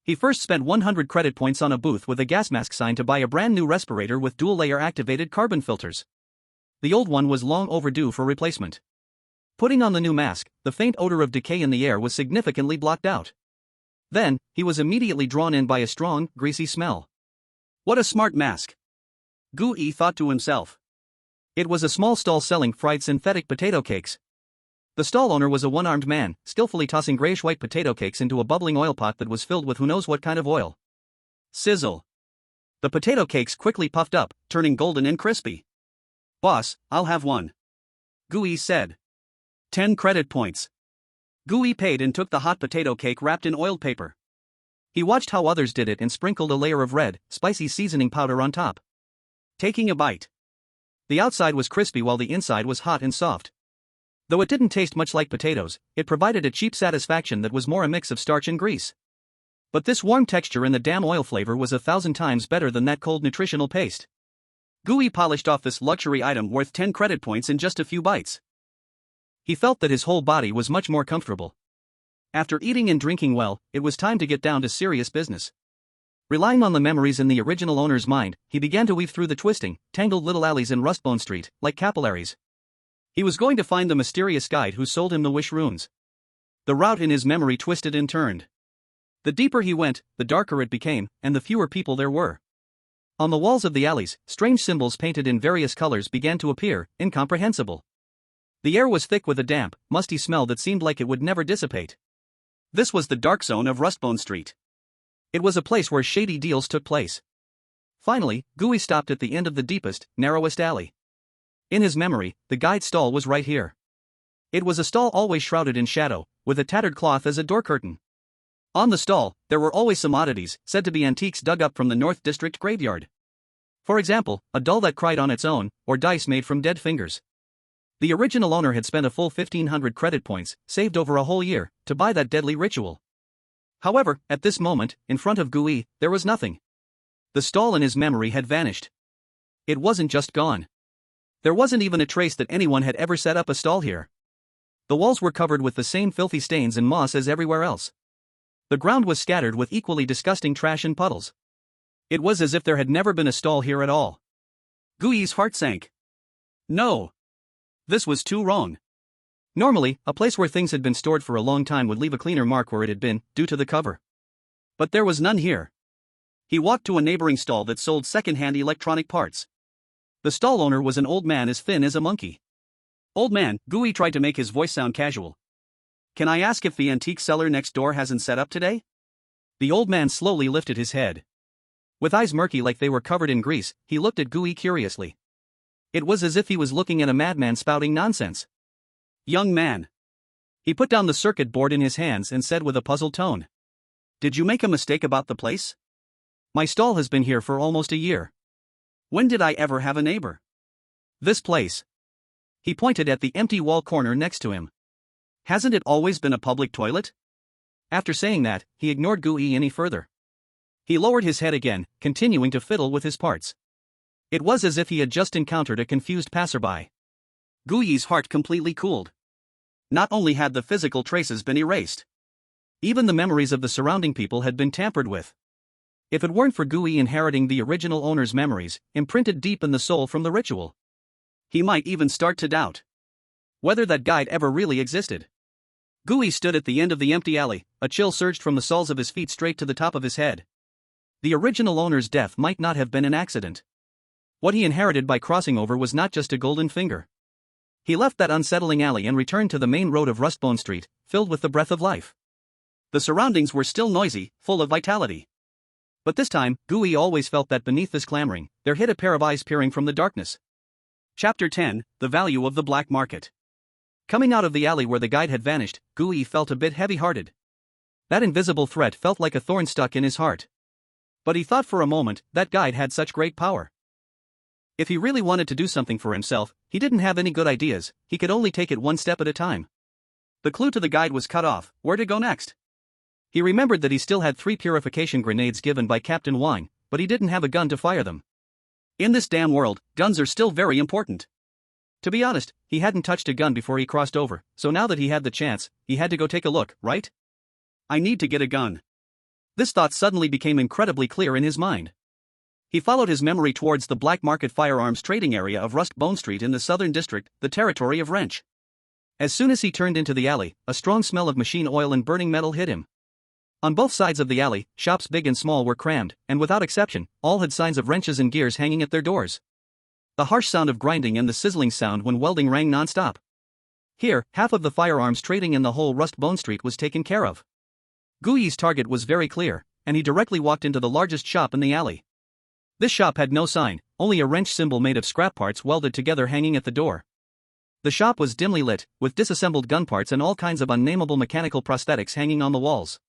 He first spent 100 credit points on a booth with a gas mask sign to buy a brand new respirator with dual-layer activated carbon filters. The old one was long overdue for replacement. Putting on the new mask, the faint odor of decay in the air was significantly blocked out. Then, he was immediately drawn in by a strong, greasy smell. What a smart mask! Gui thought to himself. It was a small stall selling fried synthetic potato cakes. The stall owner was a one-armed man, skillfully tossing grayish-white potato cakes into a bubbling oil pot that was filled with who knows what kind of oil. Sizzle. The potato cakes quickly puffed up, turning golden and crispy. Boss, I'll have one. Gui said. 10 credit points. Gui paid and took the hot potato cake wrapped in oiled paper. He watched how others did it and sprinkled a layer of red, spicy seasoning powder on top. Taking a bite. The outside was crispy while the inside was hot and soft. Though it didn't taste much like potatoes, it provided a cheap satisfaction that was more a mix of starch and grease. But this warm texture and the damn oil flavor was 1,000 times better than that cold nutritional paste. Gui polished off this luxury item worth 10 credit points in just a few bites. He felt that his whole body was much more comfortable. After eating and drinking well, it was time to get down to serious business. Relying on the memories in the original owner's mind, he began to weave through the twisting, tangled little alleys in Rustbone Street, like capillaries. He was going to find the mysterious guide who sold him the wish runes. The route in his memory twisted and turned. The deeper he went, the darker it became, and the fewer people there were. On the walls of the alleys, strange symbols painted in various colors began to appear, incomprehensible. The air was thick with a damp, musty smell that seemed like it would never dissipate. This was the dark zone of Rustbone Street. It was a place where shady deals took place. Finally, Gui stopped at the end of the deepest, narrowest alley. In his memory, the guide's stall was right here. It was a stall always shrouded in shadow, with a tattered cloth as a door curtain. On the stall, there were always some oddities, said to be antiques dug up from the North District graveyard. For example, a doll that cried on its own, or dice made from dead fingers. The original owner had spent a full 1,500 credit points, saved over a whole year, to buy that deadly ritual. However, at this moment, in front of Gui, there was nothing. The stall in his memory had vanished. It wasn't just gone. There wasn't even a trace that anyone had ever set up a stall here. The walls were covered with the same filthy stains and moss as everywhere else. The ground was scattered with equally disgusting trash and puddles. It was as if there had never been a stall here at all. Gui's heart sank. No. This was too wrong. Normally, a place where things had been stored for a long time would leave a cleaner mark where it had been, due to the cover. But there was none here. He walked to a neighboring stall that sold second-hand electronic parts. The stall owner was an old man as thin as a monkey. Old man, Gui tried to make his voice sound casual. Can I ask if the antique seller next door hasn't set up today? The old man slowly lifted his head. With eyes murky like they were covered in grease, he looked at Gui curiously. It was as if he was looking at a madman spouting nonsense. Young man. He put down the circuit board in his hands and said with a puzzled tone. Did you make a mistake about the place? My stall has been here for almost a year. When did I ever have a neighbor? This place. He pointed at the empty wall corner next to him. Hasn't it always been a public toilet? After saying that, he ignored Gui any further. He lowered his head again, continuing to fiddle with his parts. It was as if he had just encountered a confused passerby. Gui's heart completely cooled. Not only had the physical traces been erased, even the memories of the surrounding people had been tampered with. If it weren't for Gui inheriting the original owner's memories, imprinted deep in the soul from the ritual, he might even start to doubt whether that guide ever really existed. Gui stood at the end of the empty alley, a chill surged from the soles of his feet straight to the top of his head. The original owner's death might not have been an accident. What he inherited by crossing over was not just a golden finger. He left that unsettling alley and returned to the main road of Rustbone Street, filled with the breath of life. The surroundings were still noisy, full of vitality. But this time, Gui always felt that beneath this clamoring, there hid a pair of eyes peering from the darkness. Chapter 10, The Value of the Black Market. Coming out of the alley where the guide had vanished, Gui felt a bit heavy-hearted. That invisible threat felt like a thorn stuck in his heart. But he thought for a moment, that guide had such great power. If he really wanted to do something for himself, he didn't have any good ideas, he could only take it one step at a time. The clue to the guide was cut off, where to go next? He remembered that he still had 3 purification grenades given by Captain Wine, but he didn't have a gun to fire them. In this damn world, guns are still very important. To be honest, he hadn't touched a gun before he crossed over, so now that he had the chance, he had to go take a look, right? I need to get a gun. This thought suddenly became incredibly clear in his mind. He followed his memory towards the black market firearms trading area of Rustbone Street in the Southern District, the territory of Wrench. As soon as he turned into the alley, a strong smell of machine oil and burning metal hit him. On both sides of the alley, shops big and small were crammed, and without exception, all had signs of wrenches and gears hanging at their doors. The harsh sound of grinding and the sizzling sound when welding rang non-stop. Here, half of the firearms trading in the whole Rustbone Street was taken care of. Gui's target was very clear, and he directly walked into the largest shop in the alley. This shop had no sign, only a wrench symbol made of scrap parts welded together hanging at the door. The shop was dimly lit, with disassembled gun parts and all kinds of unnameable mechanical prosthetics hanging on the walls.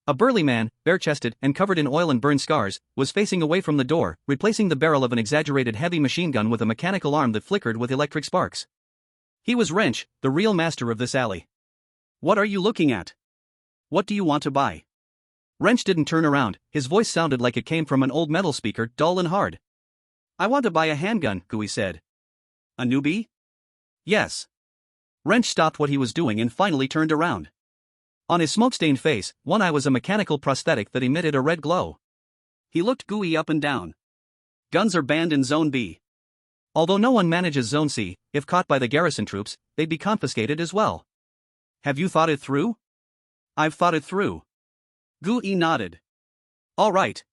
A burly man, bare-chested and covered in oil and burn scars, was facing away from the door, replacing the barrel of an exaggerated heavy machine gun with a mechanical arm that flickered with electric sparks. He was Wrench, the real master of this alley. What are you looking at? What do you want to buy? Wrench didn't turn around, his voice sounded like it came from an old metal speaker, dull and hard. I want to buy a handgun, Gui said. A newbie? Yes. Wrench stopped what he was doing and finally turned around. On his smoke-stained face, one eye was a mechanical prosthetic that emitted a red glow. He looked Gui up and down. Guns are banned in Zone B. Although no one manages Zone C, if caught by the garrison troops, they'd be confiscated as well. Have you thought it through? I've thought it through. Gui nodded. All right.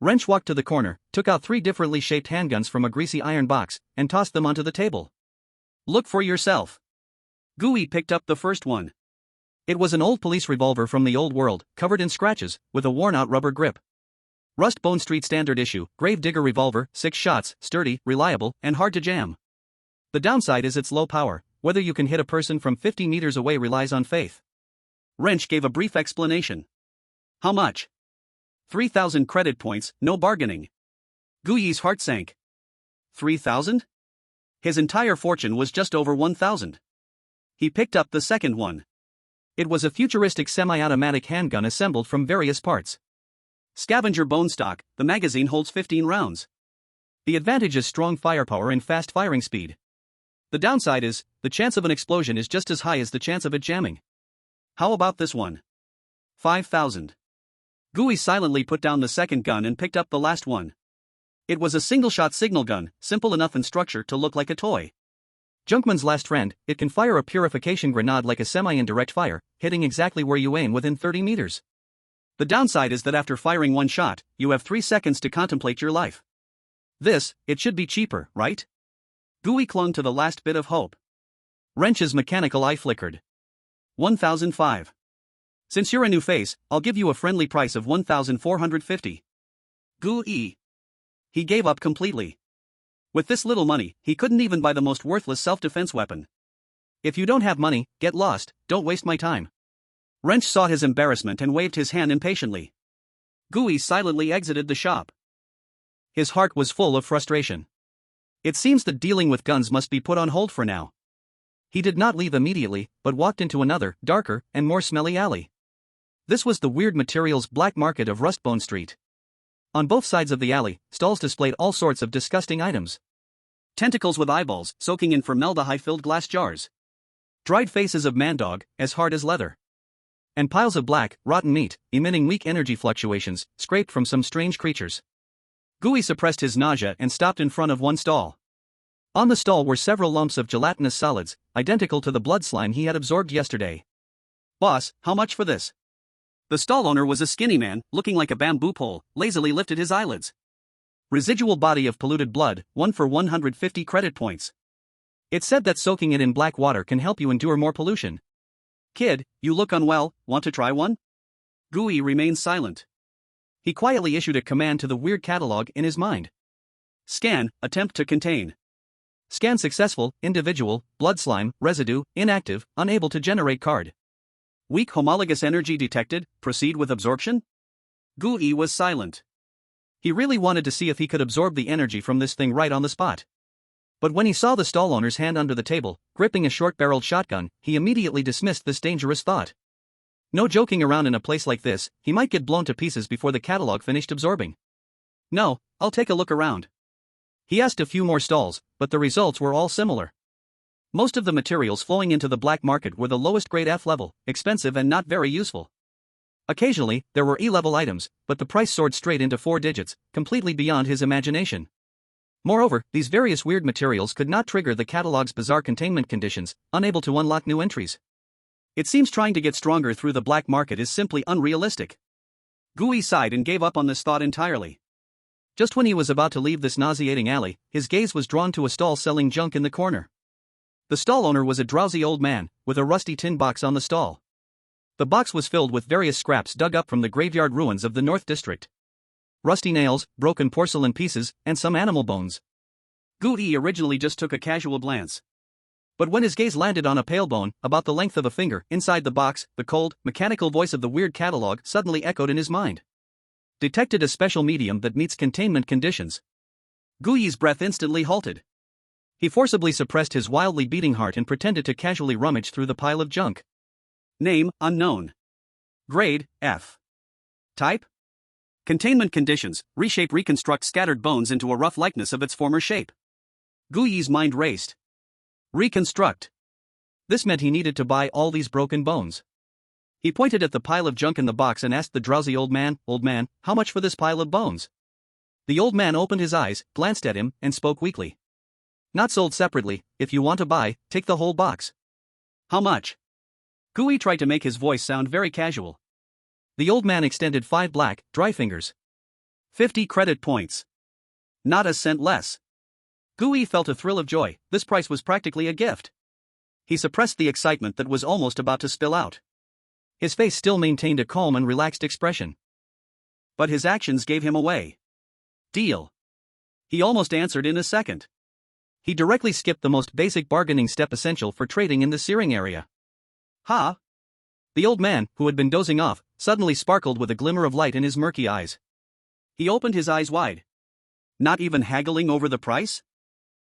Wrench walked to the corner, took out 3 differently shaped handguns from a greasy iron box, and tossed them onto the table. Look for yourself. Gui picked up the first one. It was an old police revolver from the old world, covered in scratches, with a worn-out rubber grip. Rustbone Street standard issue, Gravedigger revolver, 6 shots, sturdy, reliable, and hard to jam. The downside is its low power, whether you can hit a person from 50 meters away relies on faith. Wrench gave a brief explanation. How much? 3,000 credit points, no bargaining. Gui's heart sank. 3,000? His entire fortune was just over 1,000. He picked up the second one. It was a futuristic semi-automatic handgun assembled from various parts. Scavenger bone stock, the magazine holds 15 rounds. The advantage is strong firepower and fast firing speed. The downside is, the chance of an explosion is just as high as the chance of it jamming. How about this one? 5,000. Gooey silently put down the second gun and picked up the last one. It was a single-shot signal gun, simple enough in structure to look like a toy. Junkman's last friend, it can fire a purification grenade like a semi-indirect fire, hitting exactly where you aim within 30 meters. The downside is that after firing one shot, you have 3 seconds to contemplate your life. It should be cheaper, right? Gooey clung to the last bit of hope. Wrench's mechanical eye flickered. 1,005. Since you're a new face, I'll give you a friendly price of 1,450. Gooey. He gave up completely. With this little money, he couldn't even buy the most worthless self-defense weapon. If you don't have money, get lost, don't waste my time. Wrench saw his embarrassment and waved his hand impatiently. Gooey silently exited the shop. His heart was full of frustration. It seems that dealing with guns must be put on hold for now. He did not leave immediately, but walked into another, darker, and more smelly alley. This was the weird materials black market of Rustbone Street. On both sides of the alley, stalls displayed all sorts of disgusting items. Tentacles with eyeballs, soaking in formaldehyde-filled glass jars. Dried faces of man-dog, as hard as leather. And piles of black, rotten meat, emitting weak energy fluctuations, scraped from some strange creatures. Gooey suppressed his nausea and stopped in front of one stall. On the stall were several lumps of gelatinous solids, identical to the blood slime he had absorbed yesterday. "Boss, how much for this?" The stall owner was a skinny man, looking like a bamboo pole, lazily lifted his eyelids. Residual body of polluted blood, 1 for 150 credit points. It said that soaking it in black water can help you endure more pollution. "Kid, you look unwell, want to try one?" Gooey remained silent. He quietly issued a command to the weird catalog in his mind. Scan, attempt to contain. Scan successful, individual, blood slime, residue, inactive, unable to generate card. Weak homologous energy detected, proceed with absorption? Gooey was silent. He really wanted to see if he could absorb the energy from this thing right on the spot. But when he saw the stall owner's hand under the table, gripping a short-barreled shotgun, he immediately dismissed this dangerous thought. No joking around in a place like this, he might get blown to pieces before the catalog finished absorbing. "No, I'll take a look around." He asked a few more stalls, but the results were all similar. Most of the materials flowing into the black market were the lowest grade F level, expensive and not very useful. Occasionally, there were E-level items, but the price soared straight into 4 digits, completely beyond his imagination. Moreover, these various weird materials could not trigger the catalog's bizarre containment conditions, unable to unlock new entries. It seems trying to get stronger through the black market is simply unrealistic. Gooey sighed and gave up on this thought entirely. Just when he was about to leave this nauseating alley, his gaze was drawn to a stall selling junk in the corner. The stall owner was a drowsy old man, with a rusty tin box on the stall. The box was filled with various scraps dug up from the graveyard ruins of the North District. Rusty nails, broken porcelain pieces, and some animal bones. Gooey originally just took a casual glance. But when his gaze landed on a pale bone, about the length of a finger, inside the box, the cold, mechanical voice of the weird catalog suddenly echoed in his mind. Detected a special medium that meets containment conditions. Gooey's breath instantly halted. He forcibly suppressed his wildly beating heart and pretended to casually rummage through the pile of junk. Name, unknown. Grade, F. Type? Containment conditions, reshape reconstruct scattered bones into a rough likeness of its former shape. Gooey's mind raced. Reconstruct. This meant he needed to buy all these broken bones. He pointed at the pile of junk in the box and asked the drowsy old man, how much for this pile of bones?" The old man opened his eyes, glanced at him, and spoke weakly. "Not sold separately, if you want to buy, take the whole box." "How much?" Gooey tried to make his voice sound very casual. The old man extended 5 black, dry fingers. 50 credit points. Not a cent less. Gooey felt a thrill of joy, this price was practically a gift. He suppressed the excitement that was almost about to spill out. His face still maintained a calm and relaxed expression. But his actions gave him away. Deal. He almost answered in a second. He directly skipped the most basic bargaining step essential for trading in the searing area. "Ha!" The old man, who had been dozing off, suddenly sparkled with a glimmer of light in his murky eyes. He opened his eyes wide. Not even haggling over the price?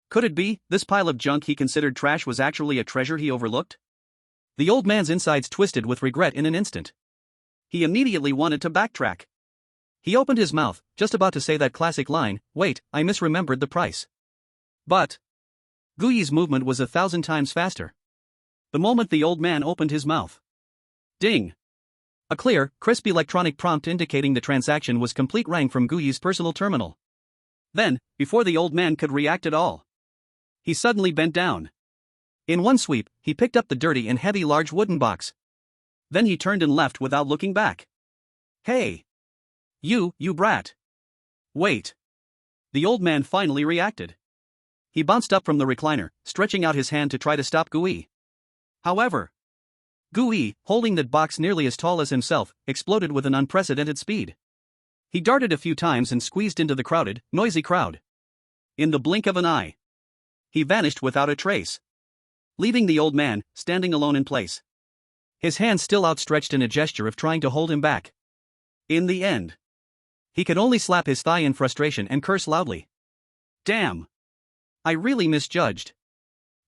Could it be, this pile of junk he considered trash was actually a treasure he overlooked? The old man's insides twisted with regret in an instant. He immediately wanted to backtrack. He opened his mouth, just about to say that classic line, "Wait, I misremembered the price." But Guyi's movement was 1,000 times faster. The moment the old man opened his mouth. Ding! A clear, crisp electronic prompt indicating the transaction was complete rang from Guyi's personal terminal. Then, before the old man could react at all, he suddenly bent down. In one sweep, he picked up the dirty and heavy large wooden box. Then he turned and left without looking back. "Hey! You brat! Wait!" The old man finally reacted. He bounced up from the recliner, stretching out his hand to try to stop Guyi. However, Guyi, holding that box nearly as tall as himself, exploded with an unprecedented speed. He darted a few times and squeezed into the crowded, noisy crowd. In the blink of an eye, he vanished without a trace, leaving the old man standing alone in place, his hand still outstretched in a gesture of trying to hold him back. In the end, he could only slap his thigh in frustration and curse loudly. "Damn! I really misjudged."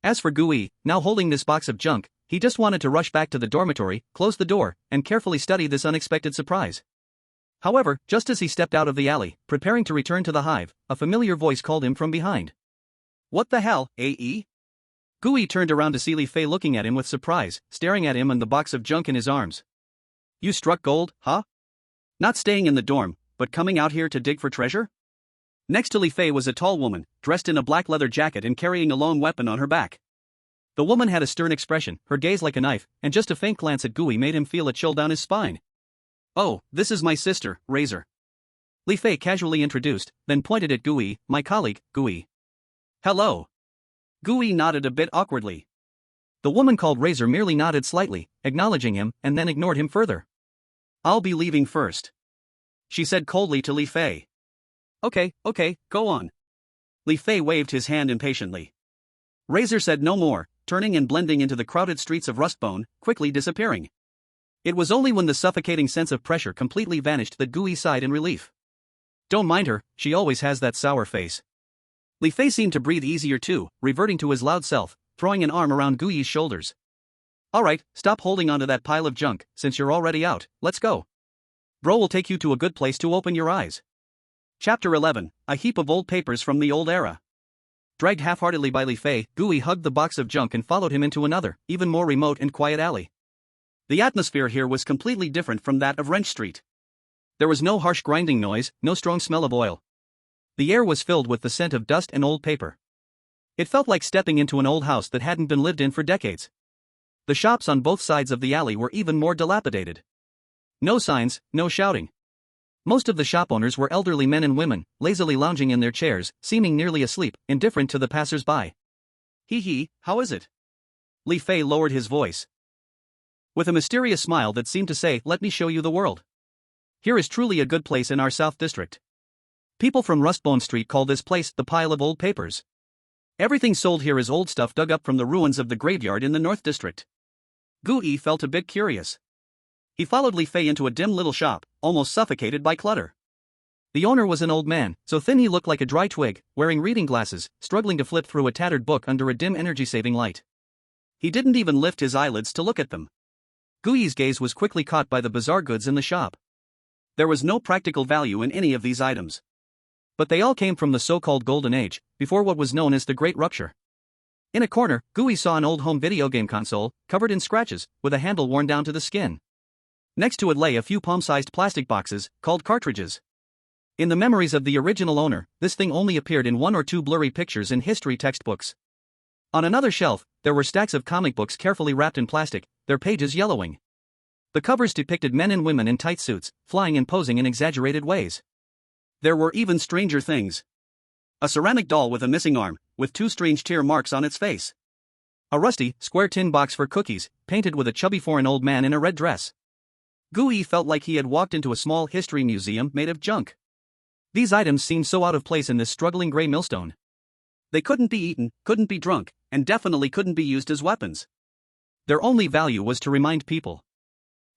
As for Guyi, now holding this box of junk, he just wanted to rush back to the dormitory, close the door, and carefully study this unexpected surprise. However, just as he stepped out of the alley, preparing to return to the hive, a familiar voice called him from behind. "What the hell, AE?" Guyi turned around to see Li Fei looking at him with surprise, staring at him and the box of junk in his arms. "You struck gold, huh? Not staying in the dorm, but coming out here to dig for treasure?" Next to Li Fei was a tall woman, dressed in a black leather jacket and carrying a long weapon on her back. The woman had a stern expression, her gaze like a knife, and just a faint glance at Guyi made him feel a chill down his spine. "Oh, this is my sister, Razor." Li Fei casually introduced, then pointed at Guyi, "My colleague, Guyi." "Hello." Guyi nodded a bit awkwardly. The woman called Razor merely nodded slightly, acknowledging him, and then ignored him further. "I'll be leaving first," she said coldly to Li Fei. Okay, go on." Li Fei waved his hand impatiently. Razor said no more, turning and blending into the crowded streets of Rustbone, quickly disappearing. It was only when the suffocating sense of pressure completely vanished that Guyi sighed in relief. "Don't mind her, she always has that sour face." Li Fei seemed to breathe easier too, reverting to his loud self, throwing an arm around Guyi's shoulders. "Alright, stop holding onto that pile of junk, since you're already out, let's go. Bro will take you to a good place to open your eyes." Chapter 11, A heap of old papers from the old era. Dragged half-heartedly by Li Fei, Guyi hugged the box of junk and followed him into another, even more remote and quiet alley. The atmosphere here was completely different from that of Wrench Street. There was no harsh grinding noise, no strong smell of oil. The air was filled with the scent of dust and old paper. It felt like stepping into an old house that hadn't been lived in for decades. The shops on both sides of the alley were even more dilapidated. No signs, no shouting. Most of the shop owners were elderly men and women, lazily lounging in their chairs, seeming nearly asleep, indifferent to the passers-by. "Hee, how is it?" Li Fei lowered his voice, with a mysterious smile that seemed to say, "Let me show you the world. Here is truly a good place in our South District." People from Rustbone Street call this place the Pile of Old Papers. Everything sold here is old stuff dug up from the ruins of the graveyard in the North District. Guyi felt a bit curious. He followed Li Fei into a dim little shop, almost suffocated by clutter. The owner was an old man, so thin he looked like a dry twig, wearing reading glasses, struggling to flip through a tattered book under a dim energy-saving light. He didn't even lift his eyelids to look at them. Guyi's gaze was quickly caught by the bizarre goods in the shop. There was no practical value in any of these items. But they all came from the so-called Golden Age, before what was known as the Great Rupture. In a corner, Guyi saw an old home video game console, covered in scratches, with a handle worn down to the skin. Next to it lay a few palm-sized plastic boxes, called cartridges. In the memories of the original owner, this thing only appeared in one or two blurry pictures in history textbooks. On another shelf, there were stacks of comic books carefully wrapped in plastic, their pages yellowing. The covers depicted men and women in tight suits, flying and posing in exaggerated ways. There were even stranger things. A ceramic doll with a missing arm, with two strange tear marks on its face. A rusty, square tin box for cookies, painted with a chubby foreign old man in a red dress. Guyi felt like he had walked into a small history museum made of junk. These items seemed so out of place in this struggling gray millstone. They couldn't be eaten, couldn't be drunk, and definitely couldn't be used as weapons. Their only value was to remind people.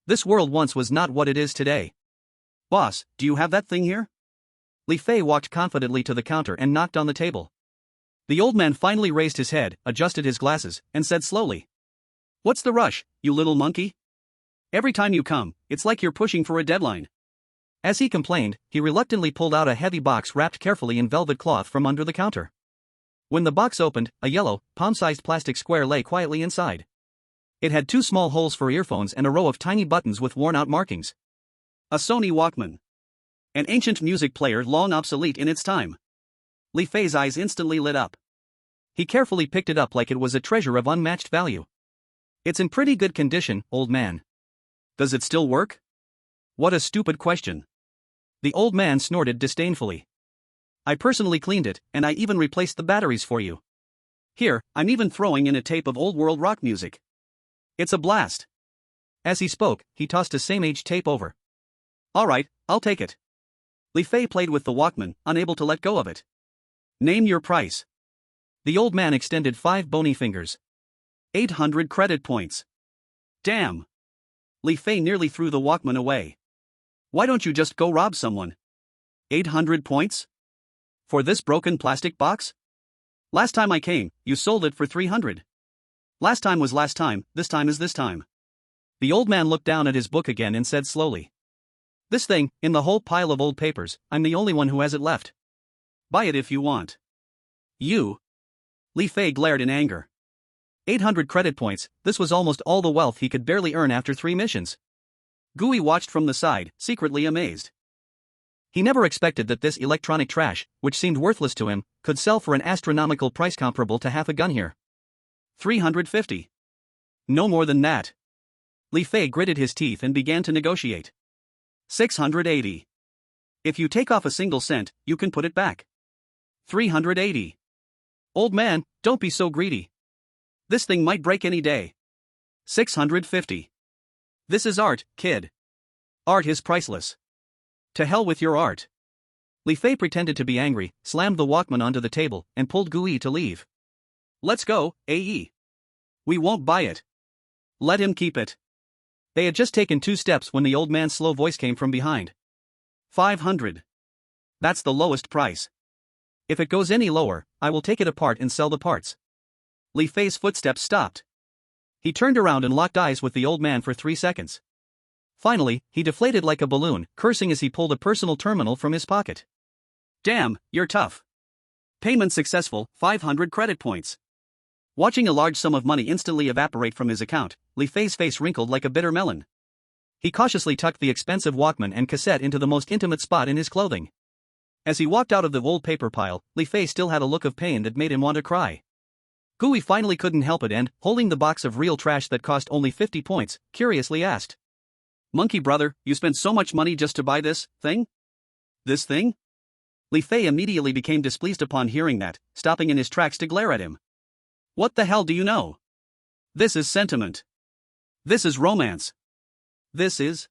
This world once was not what it is today. "Boss, do you have that thing here?" Li Fei walked confidently to the counter and knocked on the table. The old man finally raised his head, adjusted his glasses, and said slowly, What's the rush, you little monkey? Every time you come, it's like you're pushing for a deadline. As he complained, he reluctantly pulled out a heavy box wrapped carefully in velvet cloth from under the counter. When the box opened, a yellow, palm-sized plastic square lay quietly inside. It had 2 small holes for earphones and a row of tiny buttons with worn-out markings. A Sony Walkman. An ancient music player long obsolete in its time. Li Fei's eyes instantly lit up. He carefully picked it up like it was a treasure of unmatched value. It's in pretty good condition, old man. Does it still work? What a stupid question. The old man snorted disdainfully. I personally cleaned it, and I even replaced the batteries for you. Here, I'm even throwing in a tape of old-world rock music. It's a blast. As he spoke, he tossed a same-age tape over. Alright, I'll take it. Li Fei played with the Walkman, unable to let go of it. Name your price. The old man extended 5 bony fingers. 800 credit points. Damn. Li Fei nearly threw the Walkman away. Why don't you just go rob someone? 800 points? For this broken plastic box? Last time I came, you sold it for 300. Last time was last time, this time is this time. The old man looked down at his book again and said slowly. This thing, in the whole pile of old papers, I'm the only one who has it left. Buy it if you want. You? Li Fei glared in anger. 800 credit points, this was almost all the wealth he could barely earn after 3 missions. Gui watched from the side, secretly amazed. He never expected that this electronic trash, which seemed worthless to him, could sell for an astronomical price comparable to half a gun here. 350. No more than that. Li Fei gritted his teeth and began to negotiate. 680. If you take off a single cent, you can put it back. 380. Old man, don't be so greedy. This thing might break any day. 650. This is art, kid. Art is priceless. To hell with your art. Li Fei pretended to be angry, slammed the Walkman onto the table, and pulled Gui to leave. Let's go, AE. We won't buy it. Let him keep it. They had just taken 2 steps when the old man's slow voice came from behind. 500. That's the lowest price. If it goes any lower, I will take it apart and sell the parts. Li Fei's footsteps stopped. He turned around and locked eyes with the old man for 3 seconds. Finally, he deflated like a balloon, cursing as he pulled a personal terminal from his pocket. Damn, you're tough. Payment successful, 500 credit points. Watching a large sum of money instantly evaporate from his account, Li Fei's face wrinkled like a bitter melon. He cautiously tucked the expensive Walkman and cassette into the most intimate spot in his clothing. As he walked out of the old paper pile, Li Fei still had a look of pain that made him want to cry. Gui finally couldn't help it and, holding the box of real trash that cost only 50 points, curiously asked. Monkey brother, you spent so much money just to buy this thing? This thing? Li Fei immediately became displeased upon hearing that, stopping in his tracks to glare at him. What the hell do you know? This is sentiment. This is romance. This is...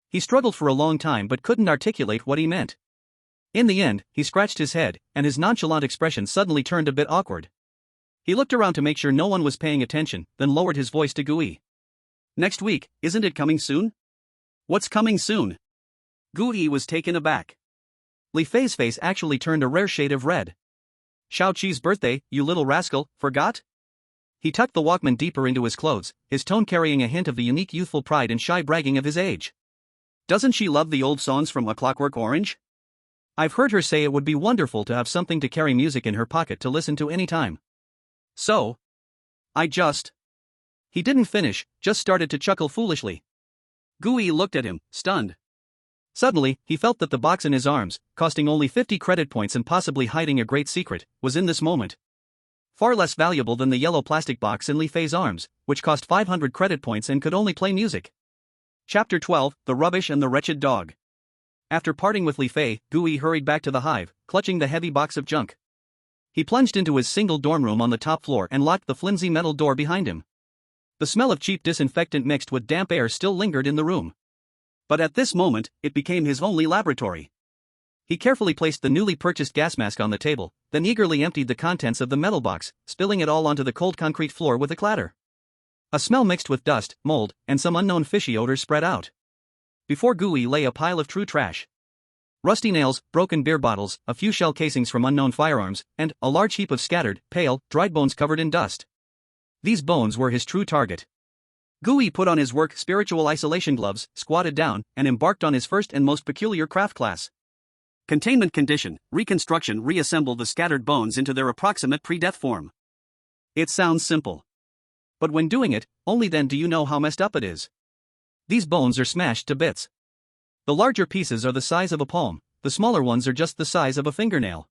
He struggled for a long time but couldn't articulate what he meant. In the end, he scratched his head, and his nonchalant expression suddenly turned a bit awkward. He looked around to make sure no one was paying attention, then lowered his voice to Gui. Next week, isn't it coming soon? What's coming soon? Gui was taken aback. Li Fei's face actually turned a rare shade of red. Shao-Chi's birthday, you little rascal, forgot? He tucked the Walkman deeper into his clothes, his tone carrying a hint of the unique youthful pride and shy bragging of his age. Doesn't she love the old songs from A Clockwork Orange? I've heard her say it would be wonderful to have something to carry music in her pocket to listen to any time. So? He didn't finish, just started to chuckle foolishly. Gui looked at him, stunned. Suddenly, he felt that the box in his arms, costing only 50 credit points and possibly hiding a great secret, was in this moment far less valuable than the yellow plastic box in Li Fei's arms, which cost 500 credit points and could only play music. Chapter 12, The Rubbish and the Wretched Dog. After parting with Li Fei, Gui hurried back to the hive, clutching the heavy box of junk. He plunged into his single dorm room on the top floor and locked the flimsy metal door behind him. The smell of cheap disinfectant mixed with damp air still lingered in the room. But at this moment, it became his only laboratory. He carefully placed the newly purchased gas mask on the table, then eagerly emptied the contents of the metal box, spilling it all onto the cold concrete floor with a clatter. A smell mixed with dust, mold, and some unknown fishy odors spread out. Before Gui lay a pile of true trash. Rusty nails, broken beer bottles, a few shell casings from unknown firearms, and a large heap of scattered, pale, dried bones covered in dust. These bones were his true target. Gooey put on his work spiritual isolation gloves, squatted down, and embarked on his first and most peculiar craft class. Containment condition, reconstruction reassemble the scattered bones into their approximate pre-death form. It sounds simple. But when doing it, only then do you know how messed up it is. These bones are smashed to bits. The larger pieces are the size of a palm, the smaller ones are just the size of a fingernail.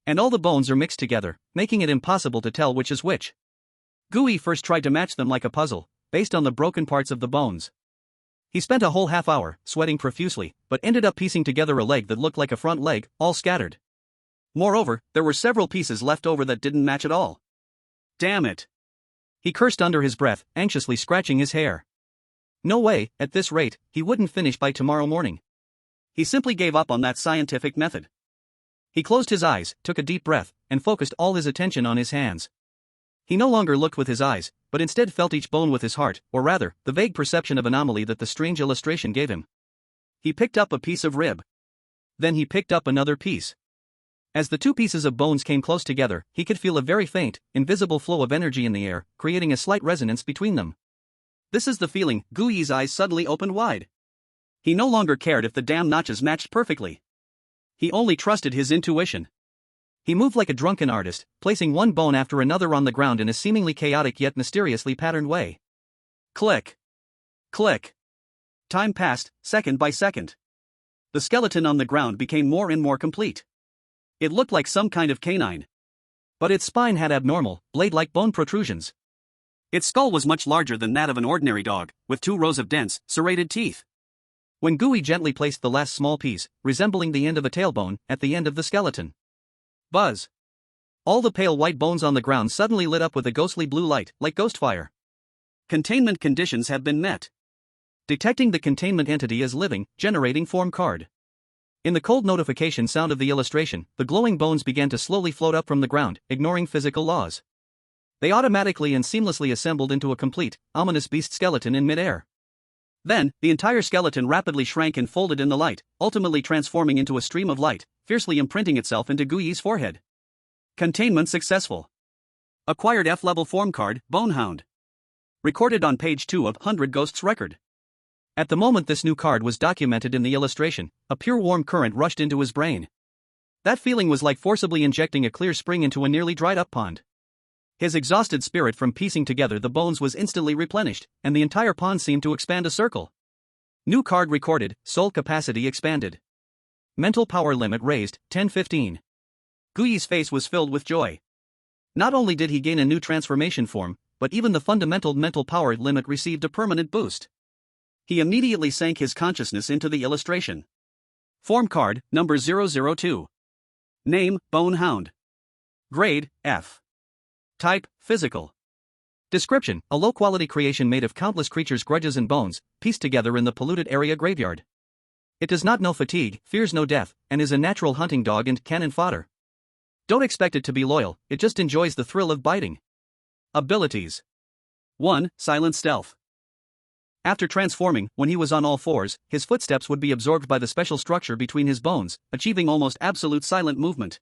And all the bones are mixed together, making it impossible to tell which is which. Gooey first tried to match them like a puzzle, based on the broken parts of the bones. He spent a whole half hour, sweating profusely, but ended up piecing together a leg that looked like a front leg, all scattered. Moreover, there were several pieces left over that didn't match at all. Damn it! He cursed under his breath, anxiously scratching his hair. No way, at this rate, he wouldn't finish by tomorrow morning. He simply gave up on that scientific method. He closed his eyes, took a deep breath, and focused all his attention on his hands. He no longer looked with his eyes, but instead felt each bone with his heart, or rather, the vague perception of anomaly that the strange illustration gave him. He picked up a piece of rib. Then he picked up another piece. As the two pieces of bones came close together, he could feel a very faint, invisible flow of energy in the air, creating a slight resonance between them. This is the feeling. Gooey's eyes suddenly opened wide. He no longer cared if the damn notches matched perfectly. He only trusted his intuition. He moved like a drunken artist, placing one bone after another on the ground in a seemingly chaotic yet mysteriously patterned way. Click. Click. Time passed, second by second. The skeleton on the ground became more and more complete. It looked like some kind of canine. But its spine had abnormal, blade-like bone protrusions. Its skull was much larger than that of an ordinary dog, with 2 rows of dense, serrated teeth. When Gooey gently placed the last small piece, resembling the end of a tailbone, at the end of the skeleton. Buzz! All the pale white bones on the ground suddenly lit up with a ghostly blue light, like ghost fire. Containment conditions have been met. Detecting the containment entity as living, generating form card. In the cold notification sound of the illustration, the glowing bones began to slowly float up from the ground, ignoring physical laws. They automatically and seamlessly assembled into a complete, ominous beast skeleton in midair. Then, the entire skeleton rapidly shrank and folded in the light, ultimately transforming into a stream of light, fiercely imprinting itself into Gooey's forehead. Containment successful. Acquired F-level form card, Bonehound. Recorded on page 2 of 100 Ghosts record. At the moment this new card was documented in the illustration, a pure warm current rushed into his brain. That feeling was like forcibly injecting a clear spring into a nearly dried-up pond. His exhausted spirit from piecing together the bones was instantly replenished, and the entire pond seemed to expand a circle. New card recorded, soul capacity expanded. Mental power limit raised, 1015. Gooey's face was filled with joy. Not only did he gain a new transformation form, but even the fundamental mental power limit received a permanent boost. He immediately sank his consciousness into the illustration. Form card, number 002. Name, Bonehound. Grade, F. Type, physical. Description, a low-quality creation made of countless creatures' grudges and bones, pieced together in the polluted area graveyard. It does not know fatigue, fears no death, and is a natural hunting dog and cannon fodder. Don't expect it to be loyal, it just enjoys the thrill of biting. Abilities. 1. Silent stealth. After transforming, when he was on all fours, his footsteps would be absorbed by the special structure between his bones, achieving almost absolute silent movement.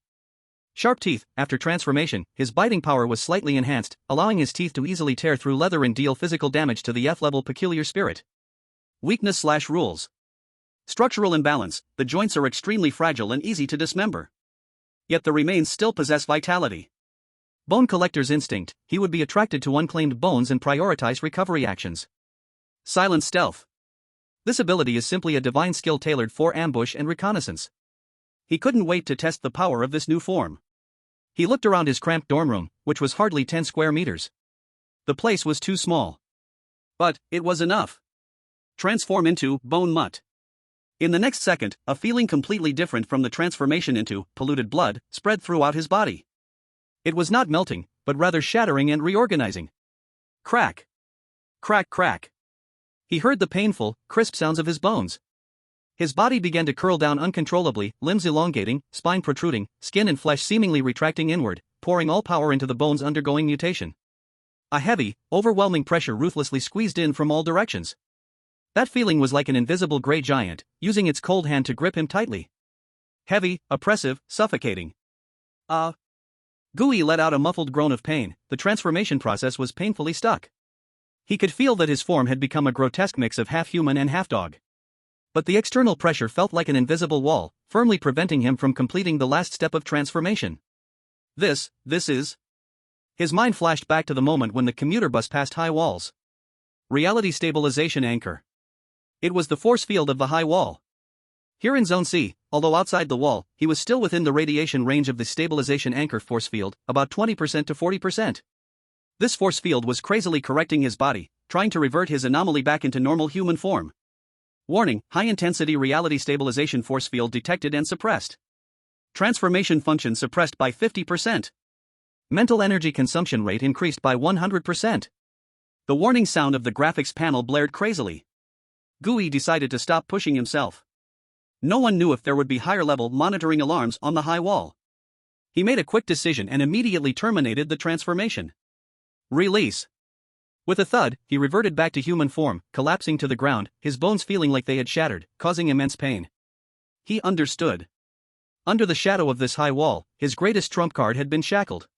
Sharp teeth, after transformation, his biting power was slightly enhanced, allowing his teeth to easily tear through leather and deal physical damage to the F-level peculiar spirit. Weakness/rules. Structural imbalance, the joints are extremely fragile and easy to dismember. Yet the remains still possess vitality. Bone collector's instinct, he would be attracted to unclaimed bones and prioritize recovery actions. Silent stealth. This ability is simply a divine skill tailored for ambush and reconnaissance. He couldn't wait to test the power of this new form. He looked around his cramped dorm room, which was hardly 10 square meters. The place was too small. But it was enough. Transform into bone mutt. In the next second, a feeling completely different from the transformation into polluted blood spread throughout his body. It was not melting, but rather shattering and reorganizing. Crack. Crack, crack. He heard the painful, crisp sounds of his bones. His body began to curl down uncontrollably, limbs elongating, spine protruding, skin and flesh seemingly retracting inward, pouring all power into the bones undergoing mutation. A heavy, overwhelming pressure ruthlessly squeezed in from all directions. That feeling was like an invisible gray giant, using its cold hand to grip him tightly. Heavy, oppressive, suffocating. Gui let out a muffled groan of pain. The transformation process was painfully stuck. He could feel that his form had become a grotesque mix of half-human and half-dog. But the external pressure felt like an invisible wall, firmly preventing him from completing the last step of transformation. This is... His mind flashed back to the moment when the commuter bus passed high walls. Reality stabilization anchor. It was the force field of the high wall. Here in Zone C, although outside the wall, he was still within the radiation range of the stabilization anchor force field, about 20% to 40%. This force field was crazily correcting his body, trying to revert his anomaly back into normal human form. Warning: high-intensity reality stabilization force field detected and suppressed. Transformation function suppressed by 50%. Mental energy consumption rate increased by 100%. The warning sound of the graphics panel blared crazily. Gui decided to stop pushing himself. No one knew if there would be higher-level monitoring alarms on the high wall. He made a quick decision and immediately terminated the transformation. Release. With a thud, he reverted back to human form, collapsing to the ground, his bones feeling like they had shattered, causing immense pain. He understood. Under the shadow of this high wall, his greatest trump card had been shackled.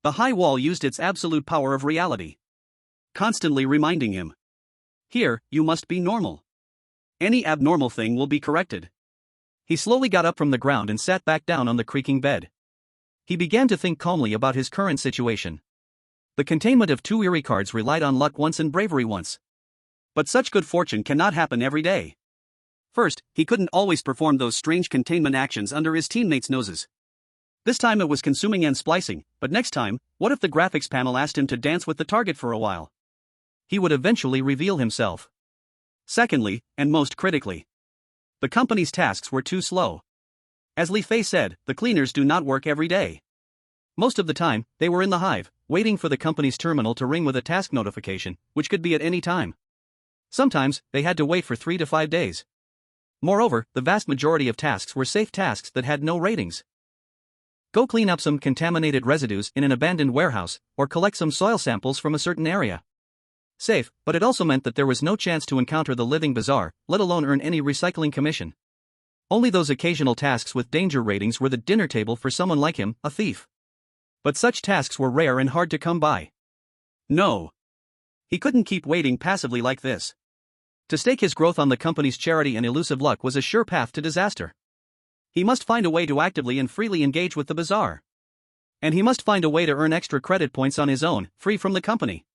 The high wall used its absolute power of reality, constantly reminding him, "Here, you must be normal. Any abnormal thing will be corrected." He slowly got up from the ground and sat back down on the creaking bed. He began to think calmly about his current situation. The containment of 2 Eerie cards relied on luck once and bravery once. But such good fortune cannot happen every day. First, he couldn't always perform those strange containment actions under his teammates' noses. This time it was consuming and splicing, but next time, what if the graphics panel asked him to dance with the target for a while? He would eventually reveal himself. Secondly, and most critically, the company's tasks were too slow. As Li Fei said, the cleaners do not work every day. Most of the time, they were in the hive, waiting for the company's terminal to ring with a task notification, which could be at any time. Sometimes, they had to wait for 3 to 5 days. Moreover, the vast majority of tasks were safe tasks that had no ratings. Go clean up some contaminated residues in an abandoned warehouse, or collect some soil samples from a certain area. Safe, but it also meant that there was no chance to encounter the living bazaar, let alone earn any recycling commission. Only those occasional tasks with danger ratings were the dinner table for someone like him, a thief. But such tasks were rare and hard to come by. No. He couldn't keep waiting passively like this. To stake his growth on the company's charity and elusive luck was a sure path to disaster. He must find a way to actively and freely engage with the bazaar. And he must find a way to earn extra credit points on his own, free from the company.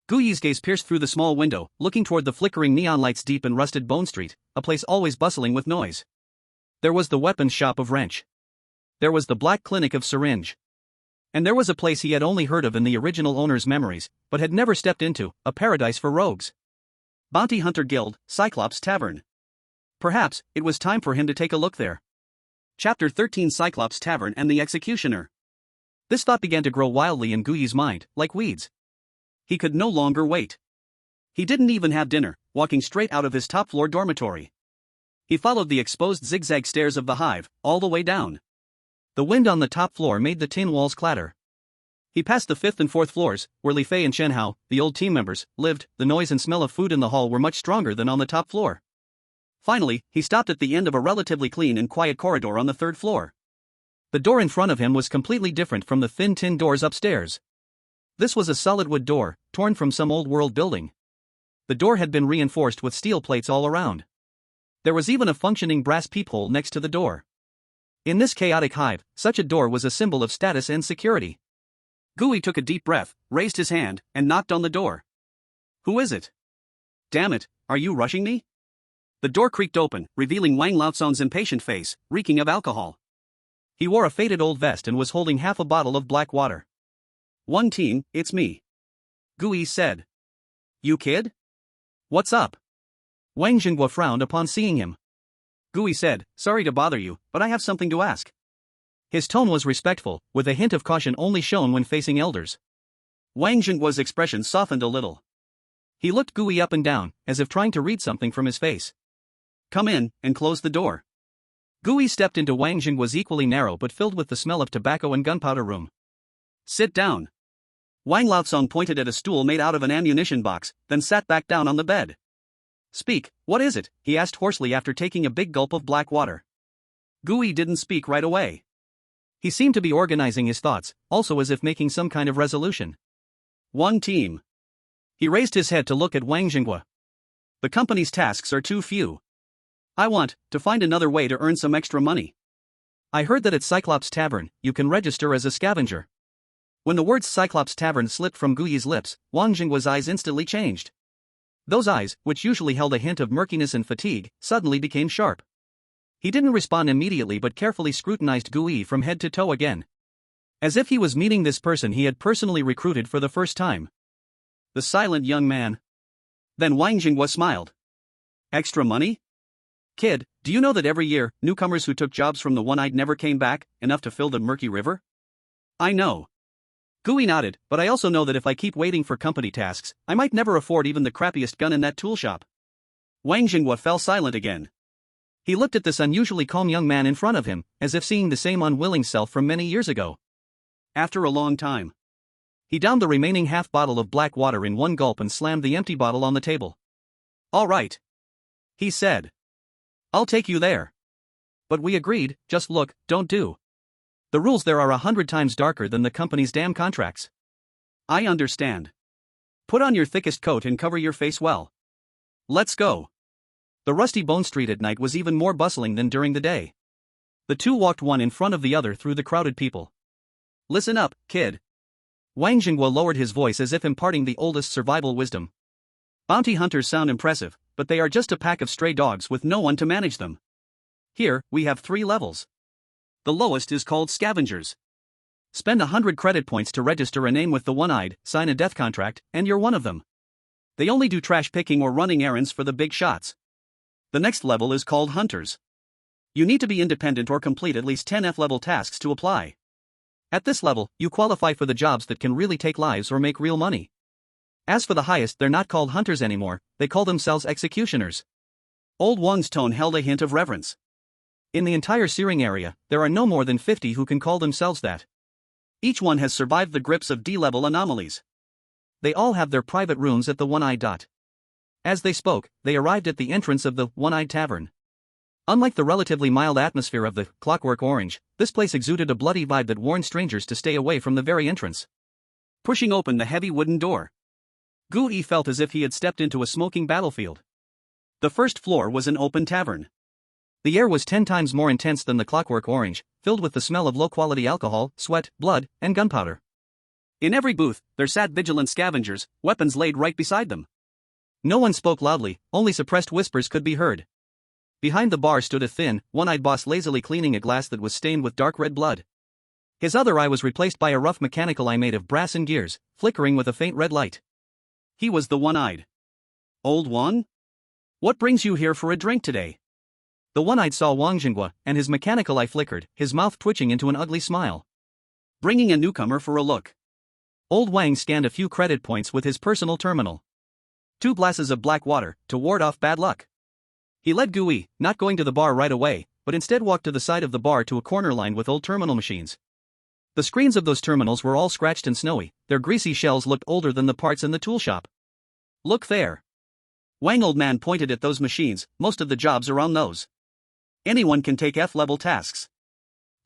Gui's gaze pierced through the small window, looking toward the flickering neon lights deep in rusted Bone Street, a place always bustling with noise. There was the weapons shop of Wrench. There was the black clinic of Syringe. And there was a place he had only heard of in the original owner's memories, but had never stepped into, a paradise for rogues. Bounty Hunter Guild, Cyclops Tavern. Perhaps, it was time for him to take a look there. Chapter 13: Cyclops Tavern and the Executioner. This thought began to grow wildly in Gui's mind, like weeds. He could no longer wait. He didn't even have dinner, walking straight out of his top-floor dormitory. He followed the exposed zigzag stairs of the hive, all the way down. The wind on the top floor made the tin walls clatter. He passed the 5th and 4th floors, where Li Fei and Chen Hao, the old team members, lived. The noise and smell of food in the hall were much stronger than on the top floor. Finally, he stopped at the end of a relatively clean and quiet corridor on the 3rd floor. The door in front of him was completely different from the thin tin doors upstairs. This was a solid wood door, torn from some old-world building. The door had been reinforced with steel plates all around. There was even a functioning brass peephole next to the door. In this chaotic hive, such a door was a symbol of status and security. Gui took a deep breath, raised his hand, and knocked on the door. "Who is it? Damn it, are you rushing me?" The door creaked open, revealing Wang Laotsong's impatient face, reeking of alcohol. He wore a faded old vest and was holding half a bottle of black water. "One team, it's me," Gui said. "You kid? What's up?" Wang Zhenghua frowned upon seeing him. Gui said, "Sorry to bother you, but I have something to ask." His tone was respectful, with a hint of caution only shown when facing elders. Wang Zhenghua's expression softened a little. He looked Gui up and down, as if trying to read something from his face. "Come in, and close the door." Gui stepped into Wang Zhenghua's equally narrow but filled with the smell of tobacco and gunpowder room. "Sit down." Wang Laotsong pointed at a stool made out of an ammunition box, then sat back down on the bed. "Speak, what is it?" he asked hoarsely after taking a big gulp of black water. Gui didn't speak right away. He seemed to be organizing his thoughts, also as if making some kind of resolution. One team. He raised his head to look at Wang Jinghua. The company's tasks are too few. I want to find another way to earn some extra money. I heard that at Cyclops Tavern, you can register as a scavenger. When the words Cyclops Tavern slipped from Guyi's lips, Wang Jinghua's eyes instantly changed. Those eyes, which usually held a hint of murkiness and fatigue, suddenly became sharp. He didn't respond immediately but carefully scrutinized Guyi from head to toe again. As if he was meeting this person he had personally recruited for the first time. The silent young man. Then Wang Jinghua smiled. Extra money? Kid, do you know that every year, newcomers who took jobs from the One-Eyed never came back, enough to fill the murky river? I know. Guyi nodded, but I also know that if I keep waiting for company tasks, I might never afford even the crappiest gun in that tool shop. Wang Jinghua fell silent again. He looked at this unusually calm young man in front of him, as if seeing the same unwilling self from many years ago. After a long time, he downed the remaining half bottle of black water in one gulp and slammed the empty bottle on the table. All right, he said. I'll take you there. But we agreed, just look, don't do. The rules there are 100 times darker than the company's damn contracts. I understand. Put on your thickest coat and cover your face well. Let's go. The rusty Bone Street at night was even more bustling than during the day. The two walked one in front of the other through the crowded people. Listen up, kid. Wang Jinghua lowered his voice as if imparting the oldest survival wisdom. Bounty hunters sound impressive, but they are just a pack of stray dogs with no one to manage them. Here, we have 3 levels. The lowest is called scavengers. Spend 100 credit points to register a name with the One-Eyed, sign a death contract, and you're one of them. They only do trash picking or running errands for the big shots. The next level is called hunters. You need to be independent or complete at least 10 F-level tasks to apply. At this level, you qualify for the jobs that can really take lives or make real money. As for the highest, they're not called hunters anymore, they call themselves executioners. Old Wang's tone held a hint of reverence. In the entire Searing area, there are no more than 50 who can call themselves that. Each one has survived the grips of D-level anomalies. They all have their private rooms at the One-Eyed Dot. As they spoke, they arrived at the entrance of the One-Eyed Tavern. Unlike the relatively mild atmosphere of the Clockwork Orange, this place exuded a bloody vibe that warned strangers to stay away from the very entrance. Pushing open the heavy wooden door, Guyi felt as if he had stepped into a smoking battlefield. The first floor was an open tavern. The air was 10 times more intense than the Clockwork Orange, filled with the smell of low-quality alcohol, sweat, blood, and gunpowder. In every booth, there sat vigilant scavengers, weapons laid right beside them. No one spoke loudly, only suppressed whispers could be heard. Behind the bar stood a thin, one-eyed boss lazily cleaning a glass that was stained with dark red blood. His other eye was replaced by a rough mechanical eye made of brass and gears, flickering with a faint red light. He was the One-Eyed. Old Wang? What brings you here for a drink today? The One-Eyed saw Wang Jinghua, and his mechanical eye flickered, his mouth twitching into an ugly smile. Bringing a newcomer for a look. Old Wang scanned a few credit points with his personal terminal. 2 glasses of black water, to ward off bad luck. He led Guyi, not going to the bar right away, but instead walked to the side of the bar to a corner lined with old terminal machines. The screens of those terminals were all scratched and snowy, their greasy shells looked older than the parts in the tool shop. Look there. Wang Old Man pointed at those machines, most of the jobs are on those. Anyone can take F-level tasks.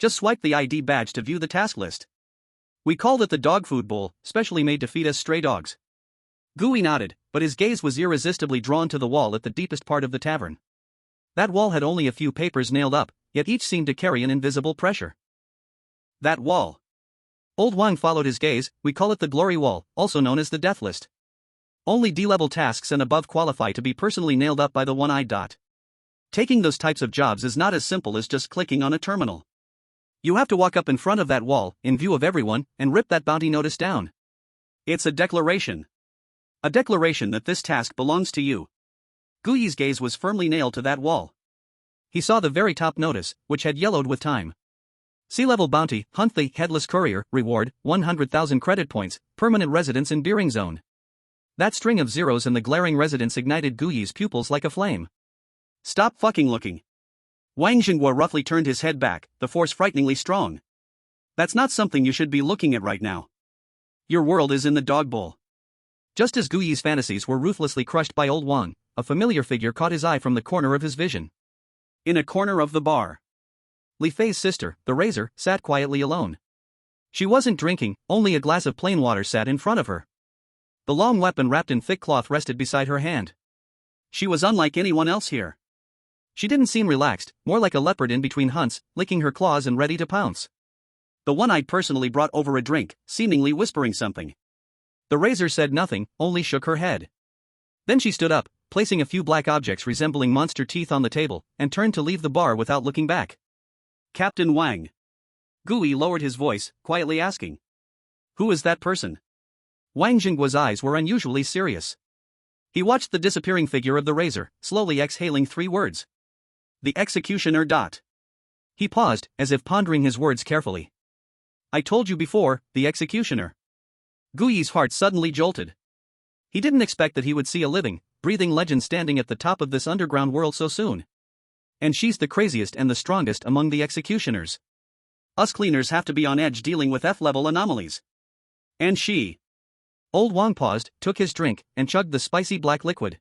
Just swipe the ID badge to view the task list. We called it the dog food bowl, specially made to feed us stray dogs. Guyi nodded, but his gaze was irresistibly drawn to the wall at the deepest part of the tavern. That wall had only a few papers nailed up, yet each seemed to carry an invisible pressure. That wall. Old Wang followed his gaze. We call it the Glory Wall, also known as the Death List. Only D-level tasks and above qualify to be personally nailed up by the One-Eyed Dot. Taking those types of jobs is not as simple as just clicking on a terminal. You have to walk up in front of that wall, in view of everyone, and rip that bounty notice down. It's a declaration. A declaration that this task belongs to you. Guyi's gaze was firmly nailed to that wall. He saw the very top notice, which had yellowed with time. Sea-level bounty, hunt the headless courier, reward, 100,000 credit points, permanent residence in Bearing Zone. That string of zeros and the glaring residence ignited Guyi's pupils like a flame. Stop fucking looking. Wang Jinghua roughly turned his head back, the force frighteningly strong. That's not something you should be looking at right now. Your world is in the dog bowl. Just as Guyi's fantasies were ruthlessly crushed by Old Wang, a familiar figure caught his eye from the corner of his vision. In a corner of the bar. Li Fei's sister, the razor, sat quietly alone. She wasn't drinking, only a glass of plain water sat in front of her. The long weapon wrapped in thick cloth rested beside her hand. She was unlike anyone else here. She didn't seem relaxed, more like a leopard in between hunts, licking her claws and ready to pounce. The one-eyed personally brought over a drink, seemingly whispering something. The razor said nothing, only shook her head. Then she stood up, placing a few black objects resembling monster teeth on the table, and turned to leave the bar without looking back. Captain Wang. Gui lowered his voice, quietly asking. Who is that person? Wang Jingguo's eyes were unusually serious. He watched the disappearing figure of the razor, slowly exhaling 3 words. The executioner. He paused, as if pondering his words carefully. I told you before, the executioner. Gui's heart suddenly jolted. He didn't expect that he would see a living, breathing legend standing at the top of this underground world so soon. And she's the craziest and the strongest among the executioners. Us cleaners have to be on edge dealing with F-level anomalies. And she. Old Wang paused, took his drink, and chugged the spicy black liquid.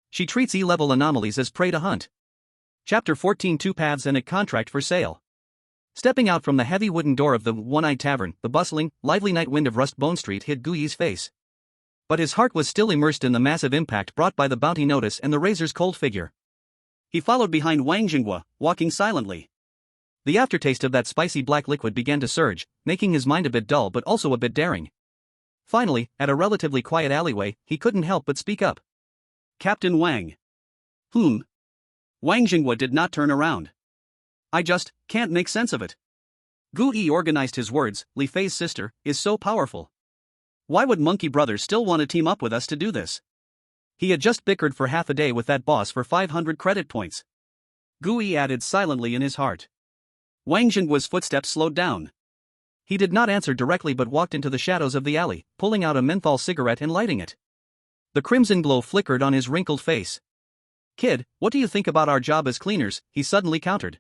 She treats E-level anomalies as prey to hunt. Chapter 14. 2 paths and a contract for sale. Stepping out from the heavy wooden door of the One-Eyed Tavern, the bustling, lively night wind of Rust Bone Street hid Gui's face. But his heart was still immersed in the massive impact brought by the bounty notice and the razor's cold figure. He followed behind Wang Jingguo, walking silently. The aftertaste of that spicy black liquid began to surge, making his mind a bit dull but also a bit daring. Finally, at a relatively quiet alleyway, he couldn't help but speak up. Captain Wang. Wang Jingguo did not turn around. I just can't make sense of it. Gui organized his words. Li Fei's sister is so powerful. Why would Monkey Brothers still want to team up with us to do this? He had just bickered for half a day with that boss for 500 credit points. Gui added silently in his heart. Wang Jingguo's footsteps slowed down. He did not answer directly but walked into the shadows of the alley, pulling out a menthol cigarette and lighting it. The crimson glow flickered on his wrinkled face. Kid, what do you think about our job as cleaners? He suddenly countered.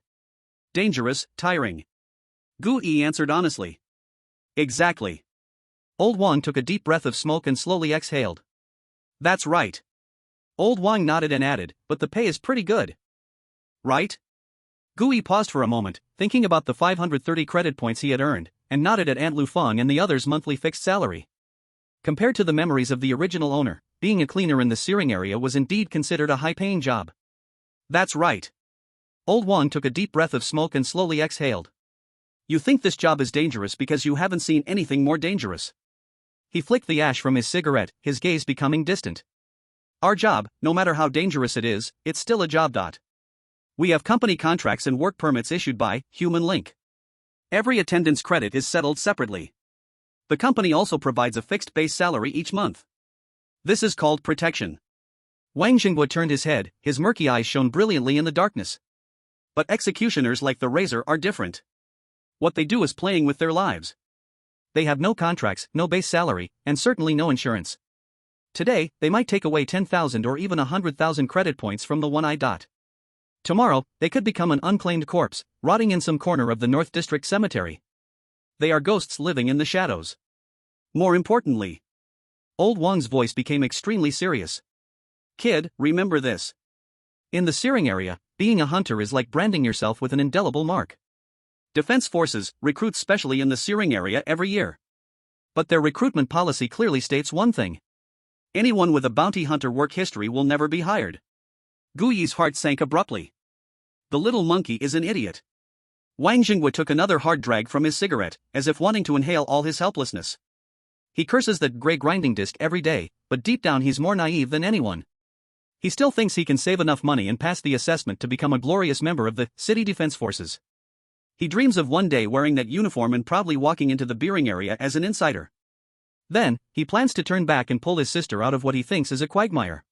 Dangerous, tiring. Gui answered honestly. Exactly. Old Wang took a deep breath of smoke and slowly exhaled. That's right. Old Wang nodded and added, but the pay is pretty good. Right? Gui paused for a moment, thinking about the 530 credit points he had earned, and nodded at Aunt Lu Feng and the others' monthly fixed salary. Compared to the memories of the original owner, being a cleaner in the searing area was indeed considered a high-paying job. That's right. Old Wang took a deep breath of smoke and slowly exhaled. You think this job is dangerous because you haven't seen anything more dangerous. He flicked the ash from his cigarette, his gaze becoming distant. Our job, no matter how dangerous it is, it's still a job. We have company contracts and work permits issued by Human Link. Every attendance credit is settled separately. The company also provides a fixed base salary each month. This is called protection. Wang Jingguo turned his head, his murky eyes shone brilliantly in the darkness. But executioners like the razor are different. What they do is playing with their lives. They have no contracts, no base salary, and certainly no insurance. Today, they might take away 10,000 or even 100,000 credit points from the One-Eyed. Tomorrow, they could become an unclaimed corpse, rotting in some corner of the North District Cemetery. They are ghosts living in the shadows. More importantly, Old Wang's voice became extremely serious. Kid, remember this. In the searing area, being a hunter is like branding yourself with an indelible mark. Defense forces recruit specially in the searing area every year. But their recruitment policy clearly states one thing. Anyone with a bounty hunter work history will never be hired. Gui's heart sank abruptly. The little monkey is an idiot. Wang Jingguo took another hard drag from his cigarette, as if wanting to inhale all his helplessness. He curses that gray grinding disc every day, but deep down he's more naive than anyone. He still thinks he can save enough money and pass the assessment to become a glorious member of the city defense forces. He dreams of one day wearing that uniform and proudly walking into the beering area as an insider. Then, he plans to turn back and pull his sister out of what he thinks is a quagmire.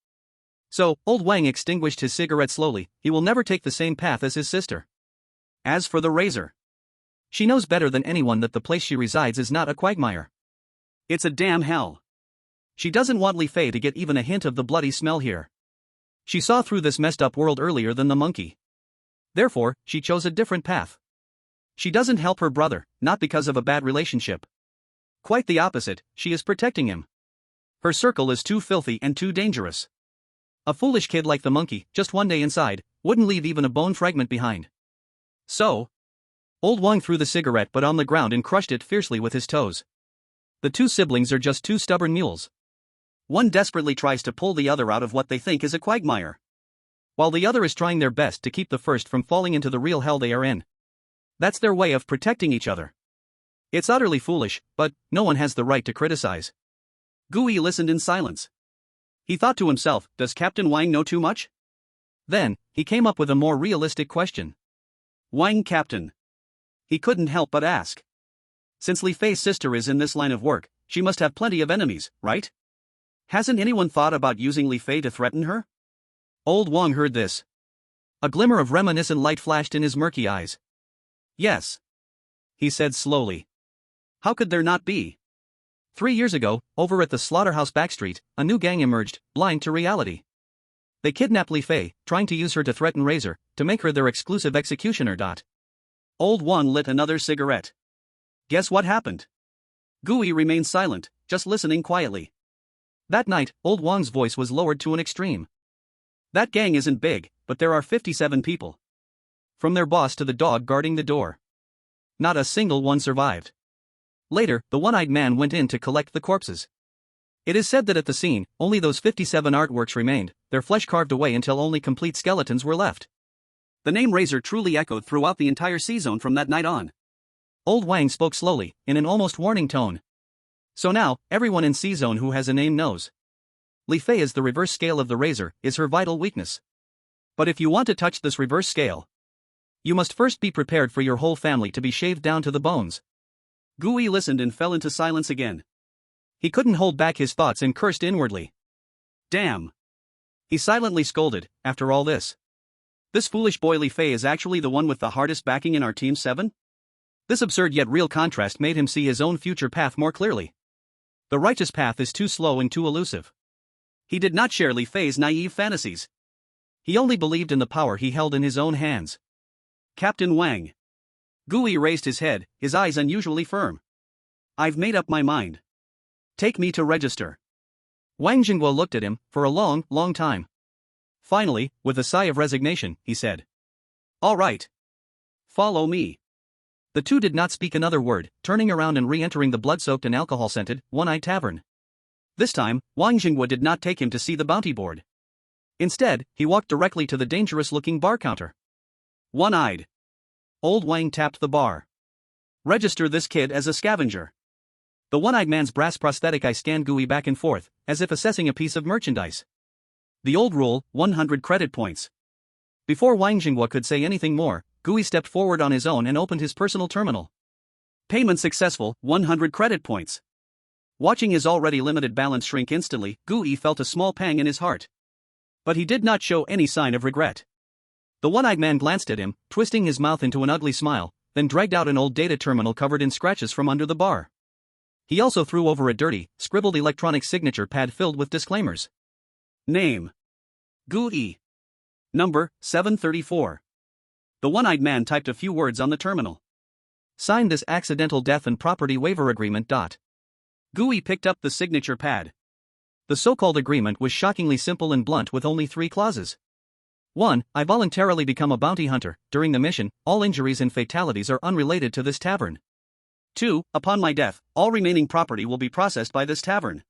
So, Old Wang extinguished his cigarette slowly. He will never take the same path as his sister. As for the razor, she knows better than anyone that the place she resides is not a quagmire. It's a damn hell. She doesn't want Li Fei to get even a hint of the bloody smell here. She saw through this messed up world earlier than the monkey. Therefore, she chose a different path. She doesn't help her brother, not because of a bad relationship. Quite the opposite, she is protecting him. Her circle is too filthy and too dangerous. A foolish kid like the monkey, just one day inside, wouldn't leave even a bone fragment behind. So, Old Wang threw the cigarette butt on the ground and crushed it fiercely with his toes. The two siblings are just two stubborn mules. One desperately tries to pull the other out of what they think is a quagmire, while the other is trying their best to keep the first from falling into the real hell they are in. That's their way of protecting each other. It's utterly foolish, but no one has the right to criticize. Gui listened in silence. He thought to himself, does Captain Wang know too much? Then, he came up with a more realistic question. Wang Captain. He couldn't help but ask. Since Li Fei's sister is in this line of work, she must have plenty of enemies, right? Hasn't anyone thought about using Li Fei to threaten her? Old Wang heard this. A glimmer of reminiscent light flashed in his murky eyes. Yes, he said slowly. How could there not be? 3 years ago, over at the slaughterhouse backstreet, a new gang emerged, blind to reality. They kidnapped Li Fei, trying to use her to threaten Razor, to make her their exclusive executioner. Old Wang lit another cigarette. Guess what happened? Gui remained silent, just listening quietly. That night, Old Wang's voice was lowered to an extreme. That gang isn't big, but there are 57 people. From their boss to the dog guarding the door. Not a single one survived. Later, the one-eyed man went in to collect the corpses. It is said that at the scene, only those 57 artworks remained, their flesh carved away until only complete skeletons were left. The name Razor truly echoed throughout the entire C-zone from that night on. Old Wang spoke slowly, in an almost warning tone. So now, everyone in C-zone who has a name knows. Li Fei is the reverse scale of the Razor, is her vital weakness. But if you want to touch this reverse scale, you must first be prepared for your whole family to be shaved down to the bones. Gui listened and fell into silence again. He couldn't hold back his thoughts and cursed inwardly. Damn. He silently scolded, after all this. This foolish boy Li Fei is actually the one with the hardest backing in our Team 7? This absurd yet real contrast made him see his own future path more clearly. The righteous path is too slow and too elusive. He did not share Li Fei's naive fantasies. He only believed in the power he held in his own hands. Captain Wang. Gui raised his head, his eyes unusually firm. I've made up my mind. Take me to register. Wang Jingguo looked at him, for a long, long time. Finally, with a sigh of resignation, he said. All right. Follow me. The two did not speak another word, turning around and re-entering the blood-soaked and alcohol-scented, one-eyed tavern. This time, Wang Jingguo did not take him to see the bounty board. Instead, he walked directly to the dangerous-looking bar counter. One-eyed. Old Wang tapped the bar. Register this kid as a scavenger. The one-eyed man's brass prosthetic eye scanned Gui back and forth, as if assessing a piece of merchandise. The old rule, 100 credit points. Before Wang Jingguo could say anything more, Gui stepped forward on his own and opened his personal terminal. Payment successful, 100 credit points. Watching his already limited balance shrink instantly, Gui felt a small pang in his heart. But he did not show any sign of regret. The one-eyed man glanced at him, twisting his mouth into an ugly smile, then dragged out an old data terminal covered in scratches from under the bar. He also threw over a dirty, scribbled electronic signature pad filled with disclaimers. Name. Gui. Number, 734. The one-eyed man typed a few words on the terminal. Sign this accidental death and property waiver agreement. Gui picked up the signature pad. The so-called agreement was shockingly simple and blunt with only 3 clauses. 1. I voluntarily become a bounty hunter. During the mission, all injuries and fatalities are unrelated to this tavern. 2. Upon my death, all remaining property will be processed by this tavern.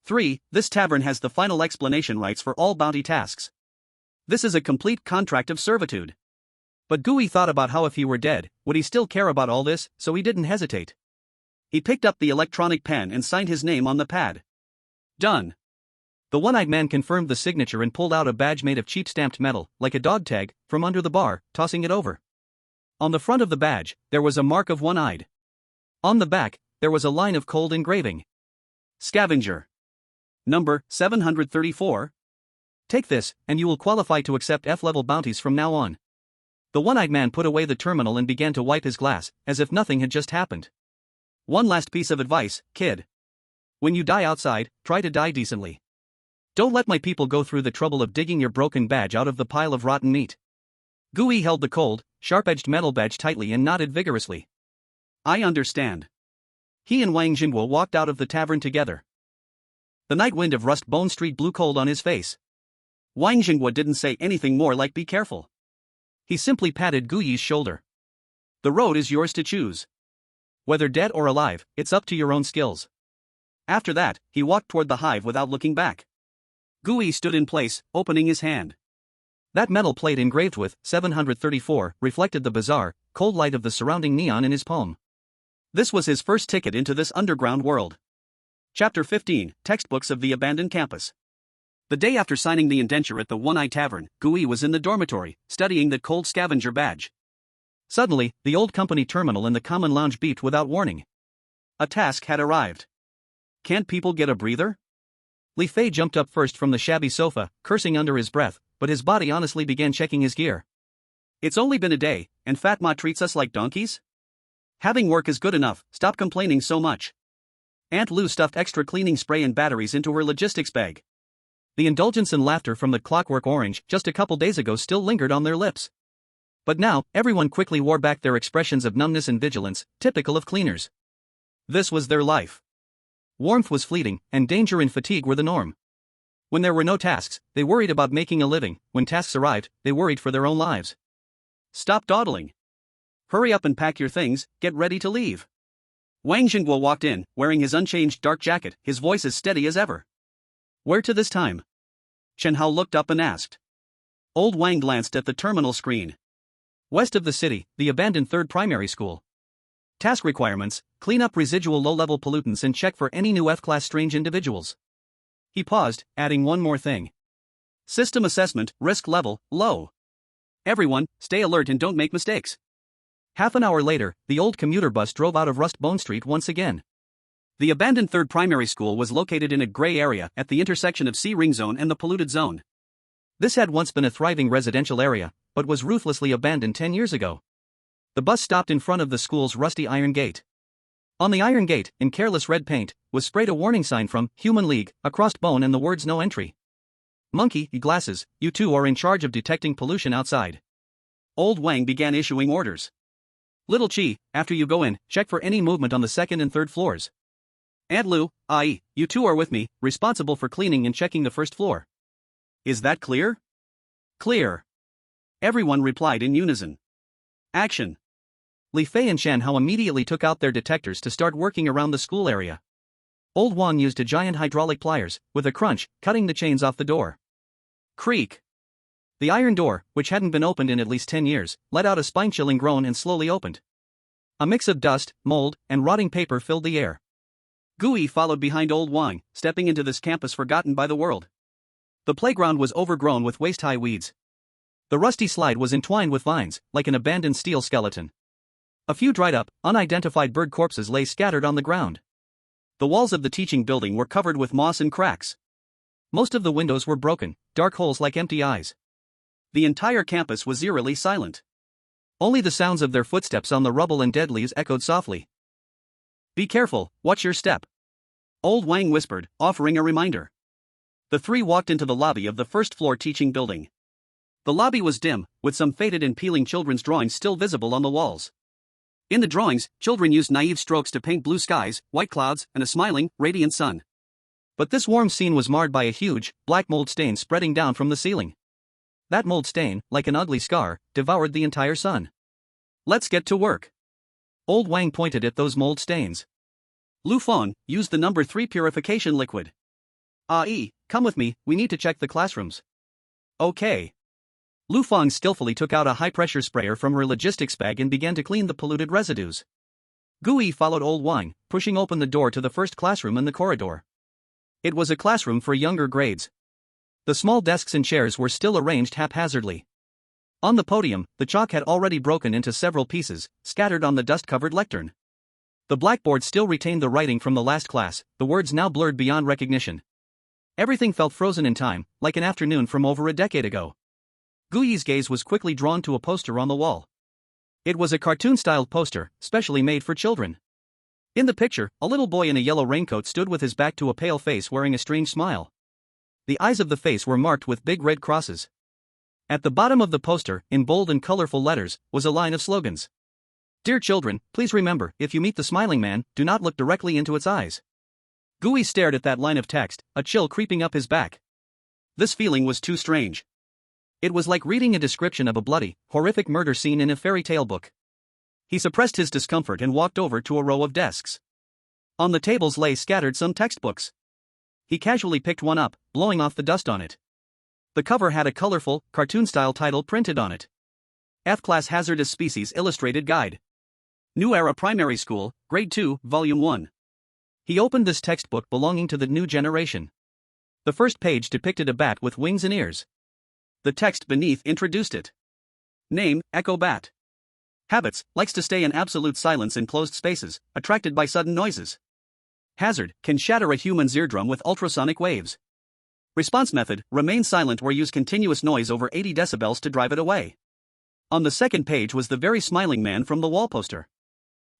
3. This tavern has the final explanation rights for all bounty tasks. This is a complete contract of servitude. But Gui thought about how if he were dead, would he still care about all this, so he didn't hesitate. He picked up the electronic pen and signed his name on the pad. Done. The one-eyed man confirmed the signature and pulled out a badge made of cheap stamped metal, like a dog tag, from under the bar, tossing it over. On the front of the badge, there was a mark of one-eyed. On the back, there was a line of cold engraving. Scavenger. Number, 734. Take this, and you will qualify to accept F-level bounties from now on. The one-eyed man put away the terminal and began to wipe his glass, as if nothing had just happened. One last piece of advice, kid. When you die outside, try to die decently. Don't let my people go through the trouble of digging your broken badge out of the pile of rotten meat. Gui held the cold, sharp-edged metal badge tightly and nodded vigorously. I understand. He and Wang Jingguo walked out of the tavern together. The night wind of Rust Bone Street blew cold on his face. Wang Jingguo didn't say anything more like be careful. He simply patted Gui's shoulder. The road is yours to choose. Whether dead or alive, it's up to your own skills. After that, he walked toward the hive without looking back. Gui stood in place, opening his hand. That metal plate engraved with 734 reflected the bizarre, cold light of the surrounding neon in his palm. This was his first ticket into this underground world. Chapter 15, Textbooks of the Abandoned Campus. The day after signing the indenture at the One-Eye Tavern, Gui was in the dormitory, studying the cold scavenger badge. Suddenly, the old company terminal in the common lounge beeped without warning. A task had arrived. Can't people get a breather? Li Fei jumped up first from the shabby sofa, cursing under his breath, but his body honestly began checking his gear. It's only been a day, and Fat Ma treats us like donkeys? Having work is good enough, stop complaining so much. Aunt Lu stuffed extra cleaning spray and batteries into her logistics bag. The indulgence and laughter from the Clockwork Orange just a couple days ago still lingered on their lips. But now, everyone quickly wore back their expressions of numbness and vigilance, typical of cleaners. This was their life. Warmth was fleeting, and danger and fatigue were the norm. When there were no tasks, they worried about making a living. When tasks arrived, they worried for their own lives. Stop dawdling. Hurry up and pack your things, get ready to leave. Wang Xingguo walked in, wearing his unchanged dark jacket, his voice as steady as ever. Where to this time? Chen Hao looked up and asked. Old Wang glanced at the terminal screen. West of the city, the abandoned third primary school. Task requirements: clean up residual low-level pollutants and check for any new F-class strange individuals. He paused, adding one more thing. System assessment, risk level, low. Everyone, stay alert and don't make mistakes. Half an hour later, the old commuter bus drove out of Rust Bone Street once again. The abandoned third primary school was located in a gray area at the intersection of C-Ring Zone and the polluted zone. This had once been a thriving residential area, but was ruthlessly abandoned 10 years ago. The bus stopped in front of the school's rusty iron gate. On the iron gate, in careless red paint, was sprayed a warning sign from Human League, across bone and the words no entry. Monkey, glasses, you two are in charge of detecting pollution outside. Old Wang began issuing orders. Little Chi, after you go in, check for any movement on the second and third floors. Aunt Lu, you two are with me, responsible for cleaning and checking the first floor. Is that clear? Clear. Everyone replied in unison. Action. Li Fei and Chen Hao immediately took out their detectors to start working around the school area. Old Wang used a giant hydraulic pliers, with a crunch, cutting the chains off the door. Creak. The iron door, which hadn't been opened in at least 10 years, let out a spine-chilling groan and slowly opened. A mix of dust, mold, and rotting paper filled the air. Gui followed behind Old Wang, stepping into this campus forgotten by the world. The playground was overgrown with waist-high weeds. The rusty slide was entwined with vines, like an abandoned steel skeleton. A few dried-up, unidentified bird corpses lay scattered on the ground. The walls of the teaching building were covered with moss and cracks. Most of the windows were broken, dark holes like empty eyes. The entire campus was eerily silent. Only the sounds of their footsteps on the rubble and dead leaves echoed softly. Be careful, watch your step. Old Wang whispered, offering a reminder. The three walked into the lobby of the first-floor teaching building. The lobby was dim, with some faded and peeling children's drawings still visible on the walls. In the drawings, children used naive strokes to paint blue skies, white clouds, and a smiling, radiant sun. But this warm scene was marred by a huge, black mold stain spreading down from the ceiling. That mold stain, like an ugly scar, devoured the entire sun. Let's get to work. Old Wang pointed at those mold stains. Lu Feng, use the number 3 purification liquid. Come with me, we need to check the classrooms. Okay. Lu Feng skillfully took out a high-pressure sprayer from her logistics bag and began to clean the polluted residues. Gui followed Old Wang, pushing open the door to the first classroom in the corridor. It was a classroom for younger grades. The small desks and chairs were still arranged haphazardly. On the podium, the chalk had already broken into several pieces, scattered on the dust-covered lectern. The blackboard still retained the writing from the last class, the words now blurred beyond recognition. Everything felt frozen in time, like an afternoon from over a decade ago. Gui's gaze was quickly drawn to a poster on the wall. It was a cartoon-styled poster, specially made for children. In the picture, a little boy in a yellow raincoat stood with his back to a pale face wearing a strange smile. The eyes of the face were marked with big red crosses. At the bottom of the poster, in bold and colorful letters, was a line of slogans. Dear children, please remember, if you meet the smiling man, do not look directly into its eyes. Gui stared at that line of text, a chill creeping up his back. This feeling was too strange. It was like reading a description of a bloody, horrific murder scene in a fairy tale book. He suppressed his discomfort and walked over to a row of desks. On the tables lay scattered some textbooks. He casually picked one up, blowing off the dust on it. The cover had a colorful, cartoon-style title printed on it. F-Class Hazardous Species Illustrated Guide. New Era Primary School, Grade 2, Volume 1. He opened this textbook belonging to the new generation. The first page depicted a bat with wings and ears. The text beneath introduced it. Name, Echo Bat. Habits, likes to stay in absolute silence in closed spaces, attracted by sudden noises. Hazard, can shatter a human's eardrum with ultrasonic waves. Response method, remain silent or use continuous noise over 80 decibels to drive it away. On the second page was the very smiling man from the wall poster.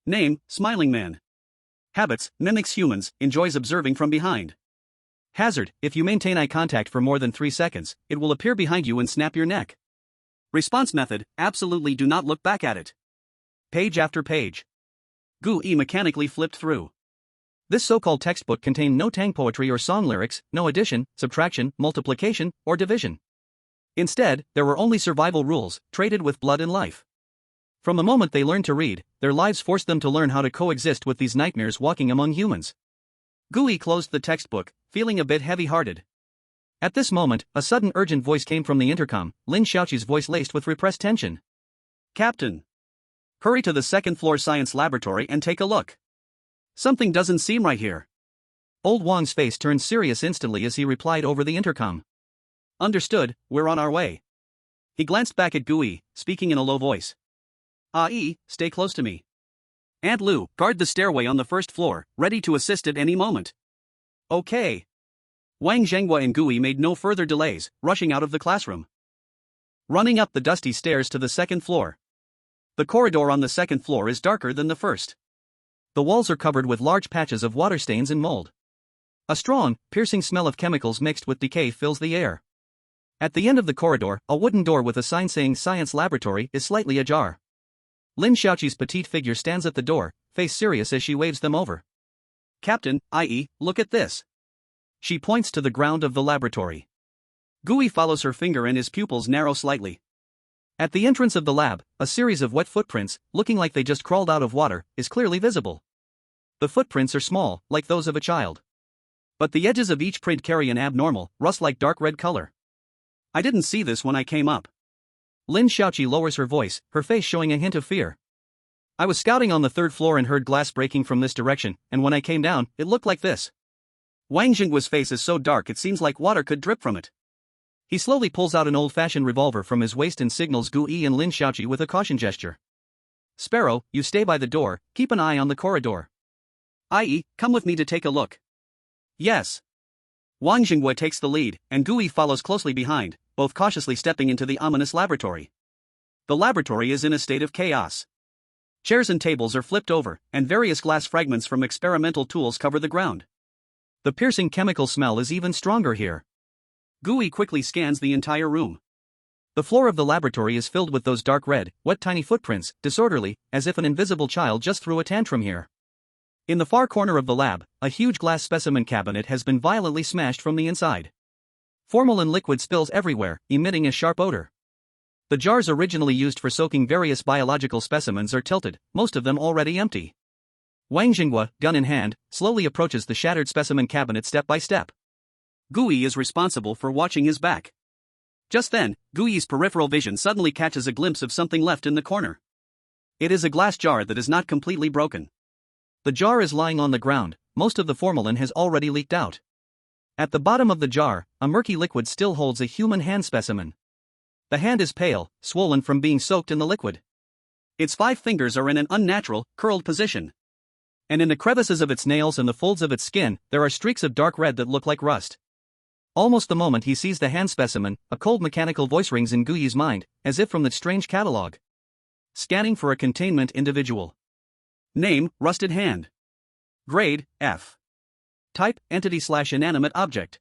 Name, Smiling Man. Habits, mimics humans, enjoys observing from behind. Hazard, if you maintain eye contact for more than 3 seconds, it will appear behind you and snap your neck. Response method, absolutely do not look back at it. Page after page. Gu-E mechanically flipped through. This so-called textbook contained no tang poetry or song lyrics, no addition, subtraction, multiplication, or division. Instead, there were only survival rules, traded with blood and life. From the moment they learned to read, their lives forced them to learn how to coexist with these nightmares walking among humans. Gu-E closed the textbook, feeling a bit heavy-hearted. At this moment, a sudden urgent voice came from the intercom, Lin Xiaoqi's voice laced with repressed tension. Captain! Hurry to the second-floor science laboratory and take a look. Something doesn't seem right here. Old Wang's face turned serious instantly as he replied over the intercom. Understood, we're on our way. He glanced back at Gu-E, speaking in a low voice. Ah-ee, stay close to me. Aunt Lu, guard the stairway on the first floor, ready to assist at any moment. Okay. Wang Zhenghua and Gu-E made no further delays, rushing out of the classroom. Running up the dusty stairs to the second floor. The corridor on the second floor is darker than the first. The walls are covered with large patches of water stains and mold. A strong, piercing smell of chemicals mixed with decay fills the air. At the end of the corridor, a wooden door with a sign saying Science Laboratory is slightly ajar. Lin Xiaoqi's petite figure stands at the door, face serious as she waves them over. Captain, i.e., look at this. She points to the ground of the laboratory. Gu-E follows her finger and his pupils narrow slightly. At the entrance of the lab, a series of wet footprints, looking like they just crawled out of water, is clearly visible. The footprints are small, like those of a child. But the edges of each print carry an abnormal, rust-like dark red color. I didn't see this when I came up. Lin Xiaoqi lowers her voice, her face showing a hint of fear. I was scouting on the third floor and heard glass breaking from this direction, and when I came down, it looked like this. Wang Zhenghua's face is so dark it seems like water could drip from it. He slowly pulls out an old-fashioned revolver from his waist and signals Gu-E and Lin Xiaoqi with a caution gesture. Sparrow, you stay by the door, keep an eye on the corridor. I.e., come with me to take a look. Yes. Wang Zhenghua takes the lead, and Gu-E follows closely behind, both cautiously stepping into the ominous laboratory. The laboratory is in a state of chaos. Chairs and tables are flipped over, and various glass fragments from experimental tools cover the ground. The piercing chemical smell is even stronger here. Gu-E quickly scans the entire room. The floor of the laboratory is filled with those dark red, wet tiny footprints, disorderly, as if an invisible child just threw a tantrum here. In the far corner of the lab, a huge glass specimen cabinet has been violently smashed from the inside. Formalin liquid spills everywhere, emitting a sharp odor. The jars originally used for soaking various biological specimens are tilted, most of them already empty. Wang Zhenghua, gun in hand, slowly approaches the shattered specimen cabinet step by step. Gu-E is responsible for watching his back. Just then, Gu-E's peripheral vision suddenly catches a glimpse of something left in the corner. It is a glass jar that is not completely broken. The jar is lying on the ground, most of the formalin has already leaked out. At the bottom of the jar, a murky liquid still holds a human hand specimen. The hand is pale, swollen from being soaked in the liquid. Its 5 fingers are in an unnatural, curled position. And in the crevices of its nails and the folds of its skin, there are streaks of dark red that look like rust. Almost the moment he sees the hand specimen, a cold mechanical voice rings in Gu-E's mind, as if from that strange catalog. Scanning for a containment individual. Name, rusted hand. Grade, F. Type, entity/inanimate object.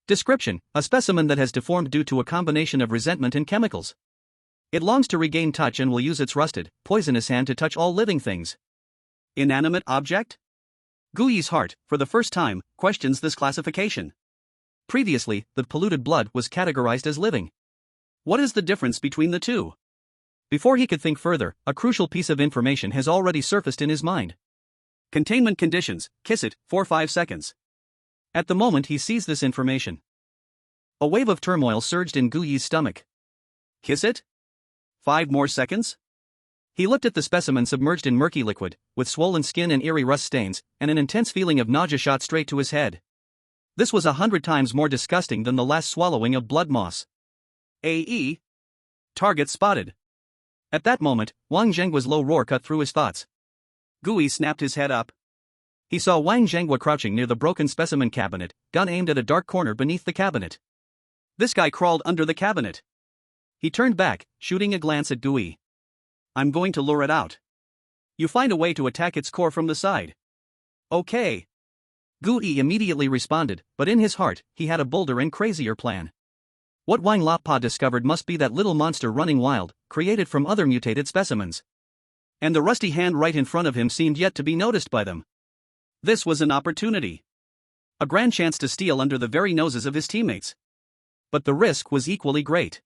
Description, a specimen that has deformed due to a combination of resentment and chemicals. It longs to regain touch and will use its rusted, poisonous hand to touch all living things. Inanimate object? Gu-E's heart, for the first time, questions this classification. Previously, the polluted blood was categorized as living. What is the difference between the two? Before he could think further, a crucial piece of information has already surfaced in his mind. Containment conditions, kiss it, for 5 seconds. At the moment he sees this information, a wave of turmoil surged in Guyi's stomach. Kiss it? 5 more seconds? He looked at the specimen submerged in murky liquid, with swollen skin and eerie rust stains, and an intense feeling of nausea shot straight to his head. This was 100 times more disgusting than the last swallowing of blood moss. AE? Target spotted. At that moment, Wang Zhenggua's low roar cut through his thoughts. Guyi snapped his head up. He saw Wang Zhenghua crouching near the broken specimen cabinet, gun aimed at a dark corner beneath the cabinet. This guy crawled under the cabinet. He turned back, shooting a glance at Guyi. I'm going to lure it out. You find a way to attack its core from the side. Okay. Guyi immediately responded, but in his heart, he had a bolder and crazier plan. What Wang Lapa discovered must be that little monster running wild, created from other mutated specimens. And the rusty hand right in front of him seemed yet to be noticed by them. This was an opportunity. A grand chance to steal under the very noses of his teammates. But the risk was equally great.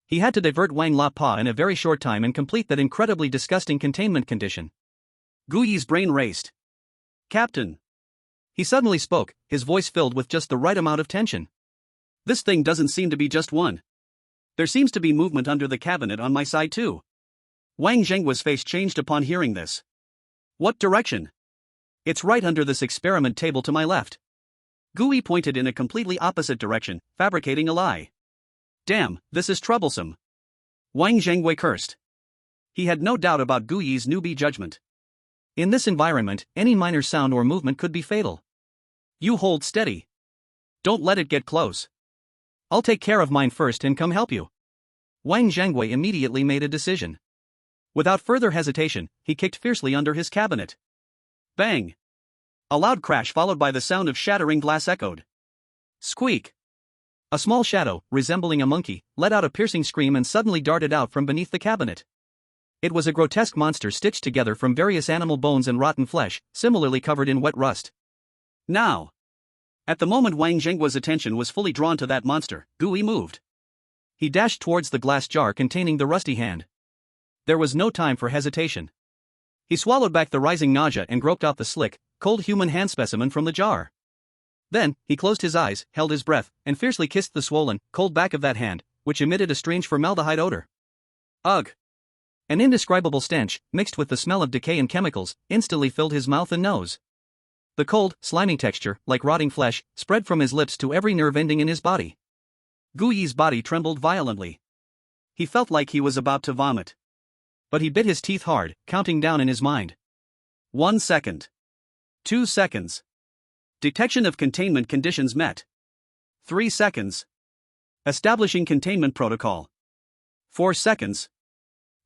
He had to divert Wang Lapa in a very short time and complete that incredibly disgusting containment condition. Guyi's brain raced. Captain. He suddenly spoke, his voice filled with just the right amount of tension. This thing doesn't seem to be just one. There seems to be movement under the cabinet on my side too. Wang Zhenggua's face changed upon hearing this. What direction? It's right under this experiment table to my left. Guyi pointed in a completely opposite direction, fabricating a lie. Damn, this is troublesome. Wang Zhenghua cursed. He had no doubt about Guyi's newbie judgment. In this environment, any minor sound or movement could be fatal. You hold steady. Don't let it get close. I'll take care of mine first and come help you. Wang Zhenghua immediately made a decision. Without further hesitation, he kicked fiercely under his cabinet. Bang! A loud crash followed by the sound of shattering glass echoed. Squeak! A small shadow, resembling a monkey, let out a piercing scream and suddenly darted out from beneath the cabinet. It was a grotesque monster stitched together from various animal bones and rotten flesh, similarly covered in wet rust. Now! At the moment Wang Zhenggua's attention was fully drawn to that monster, Guyi moved. He dashed towards the glass jar containing the rusty hand. There was no time for hesitation. He swallowed back the rising nausea and groped out the slick, cold human hand specimen from the jar. Then, he closed his eyes, held his breath, and fiercely kissed the swollen, cold back of that hand, which emitted a strange formaldehyde odor. Ugh! An indescribable stench, mixed with the smell of decay and chemicals, instantly filled his mouth and nose. The cold, slimy texture, like rotting flesh, spread from his lips to every nerve ending in his body. Guyi's body trembled violently. He felt like he was about to vomit. But he bit his teeth hard, counting down in his mind. 1 second. 2 seconds. Detection of containment conditions met. 3 seconds. Establishing containment protocol. 4 seconds.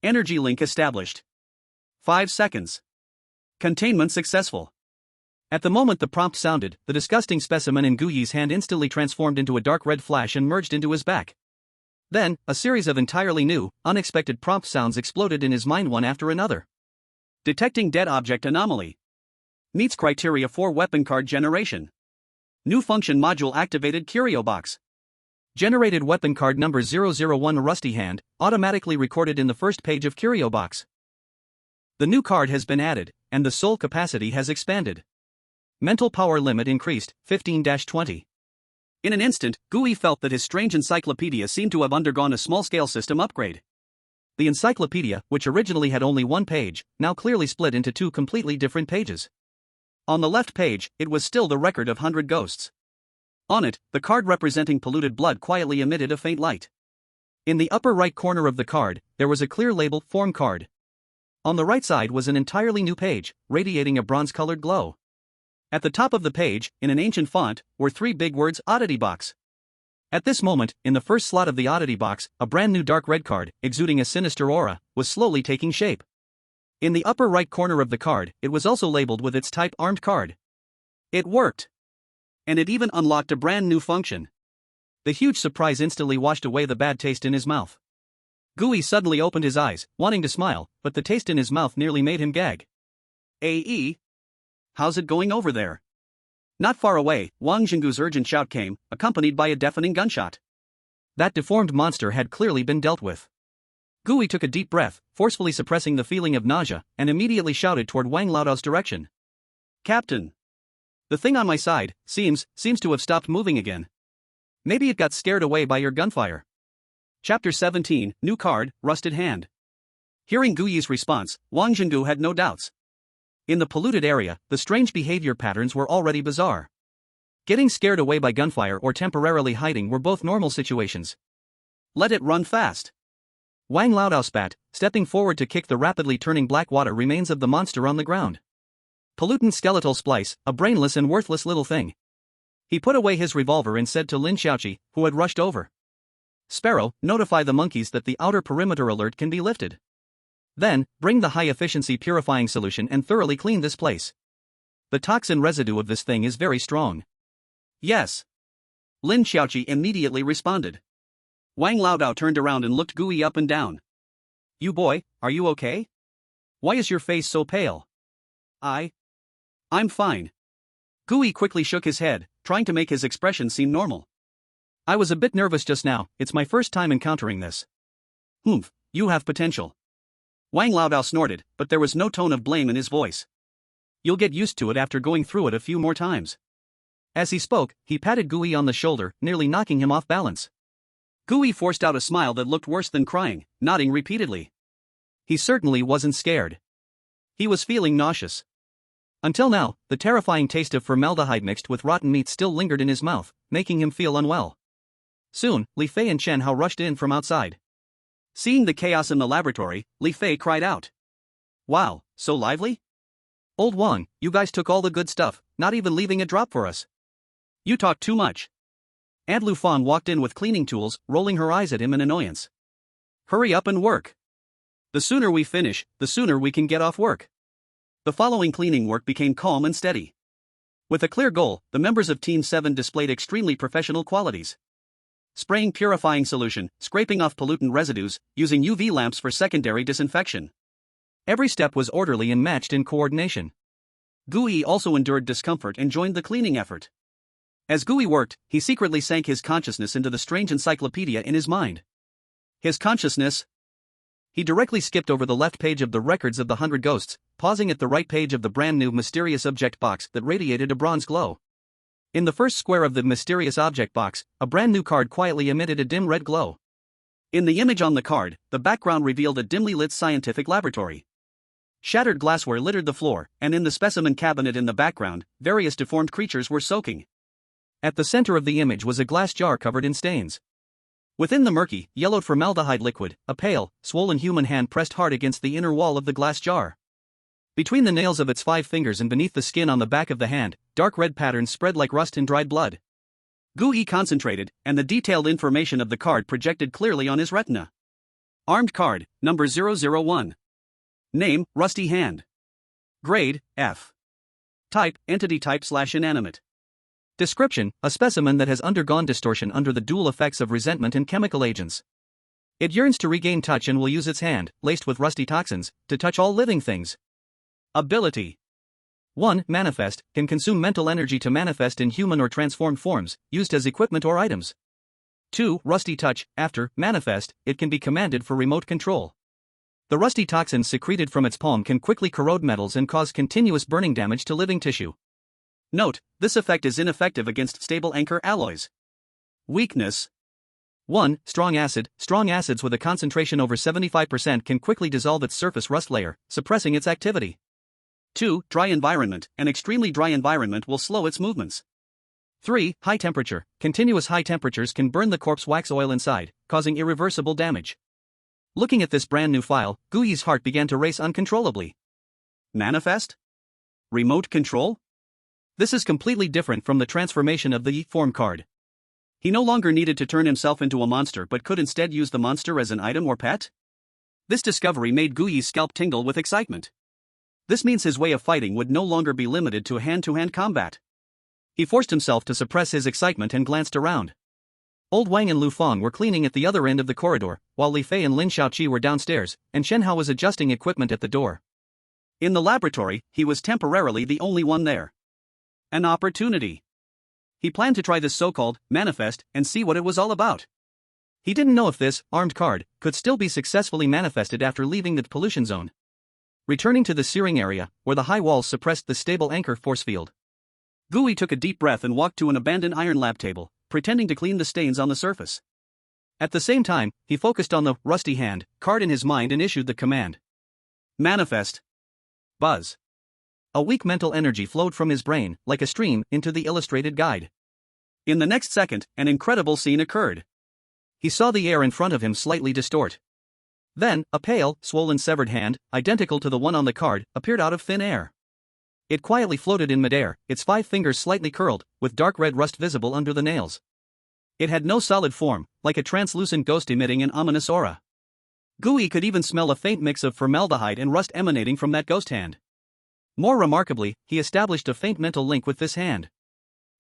Energy link established. 5 seconds. Containment successful. At the moment the prompt sounded, the disgusting specimen in Guyi's hand instantly transformed into a dark red flash and merged into his back. Then, a series of entirely new, unexpected prompt sounds exploded in his mind one after another. Detecting dead object anomaly. Meets criteria for weapon card generation. New function module activated curio box. Generated weapon card number 001 rusty hand, automatically recorded in the first page of curio box. The new card has been added, and the soul capacity has expanded. Mental power limit increased, 15-20. In an instant, Guyi felt that his strange encyclopedia seemed to have undergone a small-scale system upgrade. The encyclopedia, which originally had only one page, now clearly split into 2 completely different pages. On the left page, it was still the record of 100 ghosts. On it, the card representing polluted blood quietly emitted a faint light. In the upper right corner of the card, there was a clear label, form card. On the right side was an entirely new page, radiating a bronze-colored glow. At the top of the page, in an ancient font, were 3 big words, oddity box. At this moment, in the first slot of the oddity box, a brand new dark red card, exuding a sinister aura, was slowly taking shape. In the upper right corner of the card, it was also labeled with its type armed card. It worked. And it even unlocked a brand new function. The huge surprise instantly washed away the bad taste in his mouth. Guyi suddenly opened his eyes, wanting to smile, but the taste in his mouth nearly made him gag. AE? How's it going over there? Not far away, Wang Zhenggu's urgent shout came, accompanied by a deafening gunshot. That deformed monster had clearly been dealt with. Gui took a deep breath, forcefully suppressing the feeling of nausea, and immediately shouted toward Wang Laodao's direction. Captain! The thing on my side seems to have stopped moving again. Maybe it got scared away by your gunfire. Chapter 17, New Card, Rusted Hand. Hearing Gui's response, Wang Zhengu had no doubts. In the polluted area, the strange behavior patterns were already bizarre. Getting scared away by gunfire or temporarily hiding were both normal situations. Let it run fast. Wang Laodao spat, stepping forward to kick the rapidly turning black water remains of the monster on the ground. Pollutant skeletal splice, a brainless and worthless little thing. He put away his revolver and said to Lin Xiaoqi, who had rushed over. Sparrow, notify the monkeys that the outer perimeter alert can be lifted. Then, bring the high-efficiency purifying solution and thoroughly clean this place. The toxin residue of this thing is very strong. Yes. Lin Xiaoqi immediately responded. Wang Laodao turned around and looked Gui up and down. You boy, are you okay? Why is your face so pale? I'm fine. Gui quickly shook his head, trying to make his expression seem normal. I was a bit nervous just now, it's my first time encountering this. Humph, you have potential. Wang Laodao snorted, but there was no tone of blame in his voice. You'll get used to it after going through it a few more times. As he spoke, he patted Gui on the shoulder, nearly knocking him off balance. Gui forced out a smile that looked worse than crying, nodding repeatedly. He certainly wasn't scared. He was feeling nauseous. Until now, the terrifying taste of formaldehyde mixed with rotten meat still lingered in his mouth, making him feel unwell. Soon, Li Fei and Chen Hao rushed in from outside. Seeing the chaos in the laboratory, Li Fei cried out. Wow, so lively? Old Wang, you guys took all the good stuff, not even leaving a drop for us. You talk too much. Aunt Lu Fang walked in with cleaning tools, rolling her eyes at him in annoyance. Hurry up and work. The sooner we finish, the sooner we can get off work. The following cleaning work became calm and steady. With a clear goal, the members of Team 7 displayed extremely professional qualities. Spraying purifying solution, scraping off pollutant residues, using UV lamps for secondary disinfection. Every step was orderly and matched in coordination. Gui also endured discomfort and joined the cleaning effort. As Gui worked, he secretly sank his consciousness into the strange encyclopedia in his mind. His consciousness? He directly skipped over the left page of the records of the 100 ghosts, pausing at the right page of the brand new mysterious object box that radiated a bronze glow. In the first square of the mysterious object box, a brand new card quietly emitted a dim red glow. In the image on the card, the background revealed a dimly lit scientific laboratory. Shattered glassware littered the floor, and in the specimen cabinet in the background, various deformed creatures were soaking. At the center of the image was a glass jar covered in stains. Within the murky, yellowed formaldehyde liquid, a pale, swollen human hand pressed hard against the inner wall of the glass jar. Between the nails of its 5 fingers and beneath the skin on the back of the hand, dark red patterns spread like rust and dried blood. Gui concentrated, and the detailed information of the card projected clearly on his retina. Armed card, number 001. Name, Rusty Hand. Grade, F. Type, entity type / inanimate. Description, a specimen that has undergone distortion under the dual effects of resentment and chemical agents. It yearns to regain touch and will use its hand, laced with rusty toxins, to touch all living things. Ability. 1. Manifest, can consume mental energy to manifest in human or transformed forms, used as equipment or items. 2. Rusty touch, after manifest, it can be commanded for remote control. The rusty toxins secreted from its palm can quickly corrode metals and cause continuous burning damage to living tissue. Note, this effect is ineffective against stable anchor alloys. Weakness. 1. Strong acid, strong acids with a concentration over 75% can quickly dissolve its surface rust layer, suppressing its activity. 2. Dry environment, an extremely dry environment will slow its movements. 3. High temperature, continuous high temperatures can burn the corpse wax oil inside, causing irreversible damage. Looking at this brand new file, Gui's heart began to race uncontrollably. Manifest? Remote control? This is completely different from the transformation of the form card. He no longer needed to turn himself into a monster but could instead use the monster as an item or pet? This discovery made Gui's scalp tingle with excitement. This means his way of fighting would no longer be limited to hand-to-hand combat. He forced himself to suppress his excitement and glanced around. Old Wang and Lu Fang were cleaning at the other end of the corridor, while Li Fei and Lin Xiaoqi were downstairs, and Shen Hao was adjusting equipment at the door. In the laboratory, he was temporarily the only one there. An opportunity. He planned to try this so-called manifest and see what it was all about. He didn't know if this armed card could still be successfully manifested after leaving the pollution zone. Returning to the searing area, where the high walls suppressed the stable anchor force field, Gooey took a deep breath and walked to an abandoned iron lab table, pretending to clean the stains on the surface. At the same time, he focused on the rusty hand card in his mind and issued the command. Manifest. Buzz. A weak mental energy flowed from his brain, like a stream, into the illustrated guide. In the next second, an incredible scene occurred. He saw the air in front of him slightly distort. Then, a pale, swollen severed hand, identical to the one on the card, appeared out of thin air. It quietly floated in midair, its 5 fingers slightly curled, with dark red rust visible under the nails. It had no solid form, like a translucent ghost emitting an ominous aura. Gooey could even smell a faint mix of formaldehyde and rust emanating from that ghost hand. More remarkably, he established a faint mental link with this hand.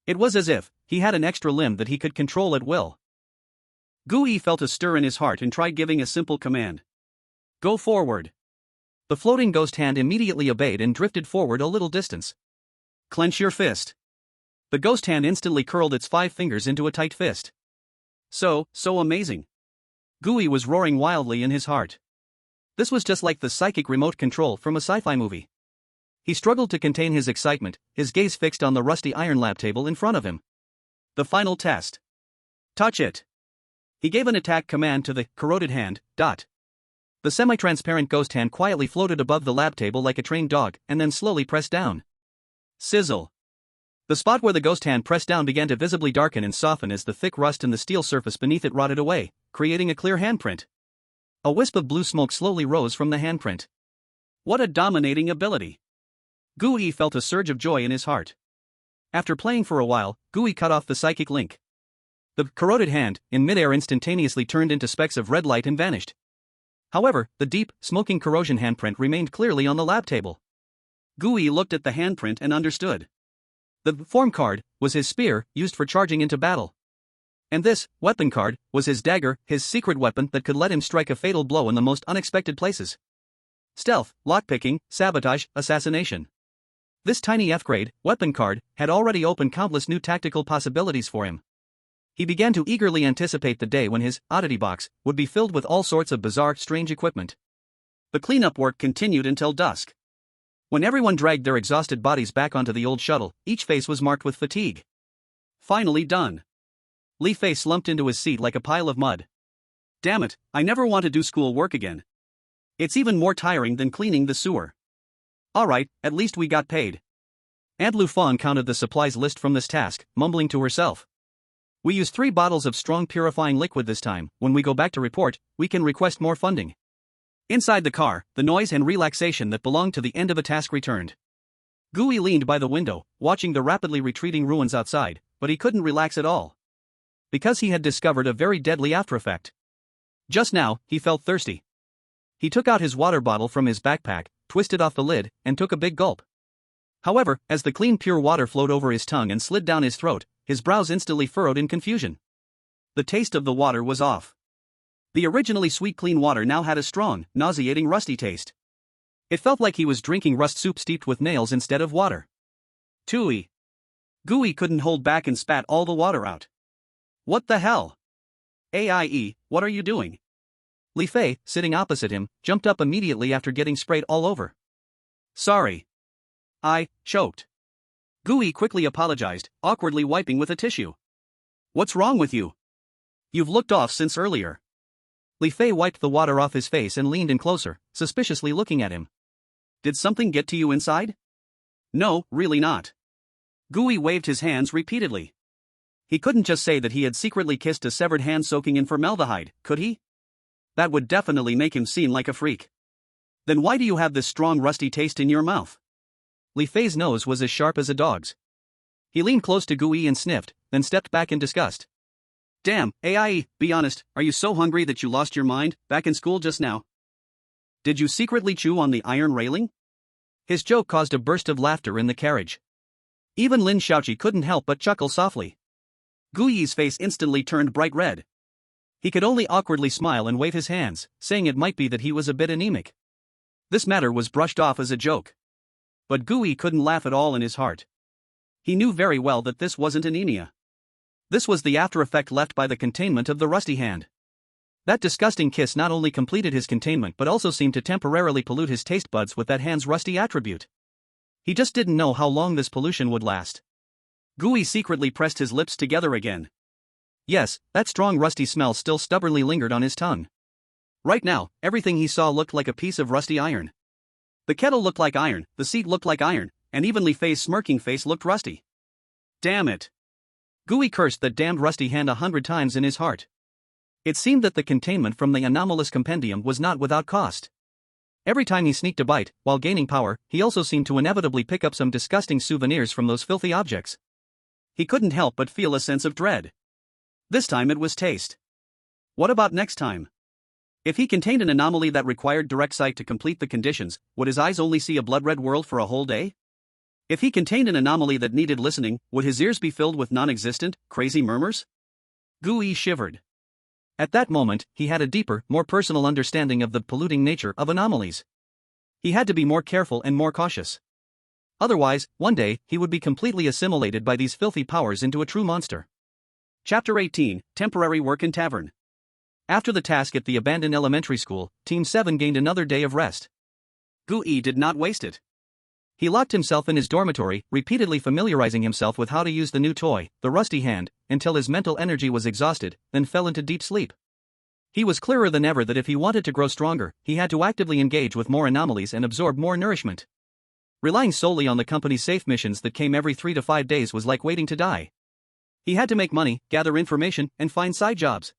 It was as if he had an extra limb that he could control at will. Gooey felt a stir in his heart and tried giving a simple command. Go forward. The floating ghost hand immediately obeyed and drifted forward a little distance. Clench your fist. The ghost hand instantly curled its 5 fingers into a tight fist. So amazing. Gooey was roaring wildly in his heart. This was just like the psychic remote control from a sci-fi movie. He struggled to contain his excitement, his gaze fixed on the rusty iron lab table in front of him. The final test. Touch it. He gave an attack command to the corroded hand. The semi-transparent ghost hand quietly floated above the lab table like a trained dog, and then slowly pressed down. Sizzle. The spot where the ghost hand pressed down began to visibly darken and soften as the thick rust in the steel surface beneath it rotted away, creating a clear handprint. A wisp of blue smoke slowly rose from the handprint. What a dominating ability! Gooey felt a surge of joy in his heart. After playing for a while, Gooey cut off the psychic link. The corroded hand, in midair, instantaneously turned into specks of red light and vanished. However, the deep, smoking corrosion handprint remained clearly on the lab table. Gooey looked at the handprint and understood. The form card was his spear, used for charging into battle. And this weapon card was his dagger, his secret weapon that could let him strike a fatal blow in the most unexpected places. Stealth, lockpicking, sabotage, assassination. This tiny F-grade weapon card had already opened countless new tactical possibilities for him. He began to eagerly anticipate the day when his oddity box would be filled with all sorts of bizarre, strange equipment. The cleanup work continued until dusk. When everyone dragged their exhausted bodies back onto the old shuttle, each face was marked with fatigue. Finally done. Li Fei slumped into his seat like a pile of mud. Damn it, I never want to do school work again. It's even more tiring than cleaning the sewer. Alright, at least we got paid. Aunt Lu Fan counted the supplies list from this task, mumbling to herself. We use 3 bottles of strong purifying liquid this time. When we go back to report, we can request more funding. Inside the car, the noise and relaxation that belonged to the end of a task returned. Gooey leaned by the window, watching the rapidly retreating ruins outside, but he couldn't relax at all. Because he had discovered a very deadly after effect. Just now, he felt thirsty. He took out his water bottle from his backpack, twisted off the lid, and took a big gulp. However, as the clean pure water flowed over his tongue and slid down his throat, his brows instantly furrowed in confusion. The taste of the water was off. The originally sweet clean water now had a strong, nauseating rusty taste. It felt like he was drinking rust soup steeped with nails instead of water. Tooey. Gooey couldn't hold back and spat all the water out. What the hell? AIE, what are you doing? Li Fei, sitting opposite him, jumped up immediately after getting sprayed all over. Sorry. I choked. Gooey quickly apologized, awkwardly wiping with a tissue. What's wrong with you? You've looked off since earlier. Li Fei wiped the water off his face and leaned in closer, suspiciously looking at him. Did something get to you inside? No, really not. Gooey waved his hands repeatedly. He couldn't just say that he had secretly kissed a severed hand soaking in formaldehyde, could he? That would definitely make him seem like a freak. Then why do you have this strong rusty taste in your mouth? Li Fei's nose was as sharp as a dog's. He leaned close to Gooey and sniffed, then stepped back in disgust. Damn, AIE, be honest, are you so hungry that you lost your mind, back in school just now? Did you secretly chew on the iron railing? His joke caused a burst of laughter in the carriage. Even Lin Shaoqi couldn't help but chuckle softly. Gooey's face instantly turned bright red. He could only awkwardly smile and wave his hands, saying it might be that he was a bit anemic. This matter was brushed off as a joke. But Gooey couldn't laugh at all in his heart. He knew very well that this wasn't anemia. This was the after effect left by the containment of the rusty hand. That disgusting kiss not only completed his containment but also seemed to temporarily pollute his taste buds with that hand's rusty attribute. He just didn't know how long this pollution would last. Gooey secretly pressed his lips together again. Yes, that strong rusty smell still stubbornly lingered on his tongue. Right now, everything he saw looked like a piece of rusty iron. The kettle looked like iron, the seat looked like iron, and even Li Fei's smirking face looked rusty. Damn it! Gooey cursed that damned rusty hand 100 times in his heart. It seemed that the containment from the anomalous compendium was not without cost. Every time he sneaked a bite, while gaining power, he also seemed to inevitably pick up some disgusting souvenirs from those filthy objects. He couldn't help but feel a sense of dread. This time it was taste. What about next time? If he contained an anomaly that required direct sight to complete the conditions, would his eyes only see a blood-red world for a whole day? If he contained an anomaly that needed listening, would his ears be filled with non-existent, crazy murmurs? Gooey shivered. At that moment, he had a deeper, more personal understanding of the polluting nature of anomalies. He had to be more careful and more cautious. Otherwise, one day, he would be completely assimilated by these filthy powers into a true monster. Chapter 18, Temporary Work in Tavern. After the task at the abandoned elementary school, Team 7 gained another day of rest. Gooey did not waste it. He locked himself in his dormitory, repeatedly familiarizing himself with how to use the new toy, the rusty hand, until his mental energy was exhausted, then fell into deep sleep. He was clearer than ever that if he wanted to grow stronger, he had to actively engage with more anomalies and absorb more nourishment. Relying solely on the company's safe missions that came every 3 to 5 days was like waiting to die. He had to make money, gather information, and find side jobs.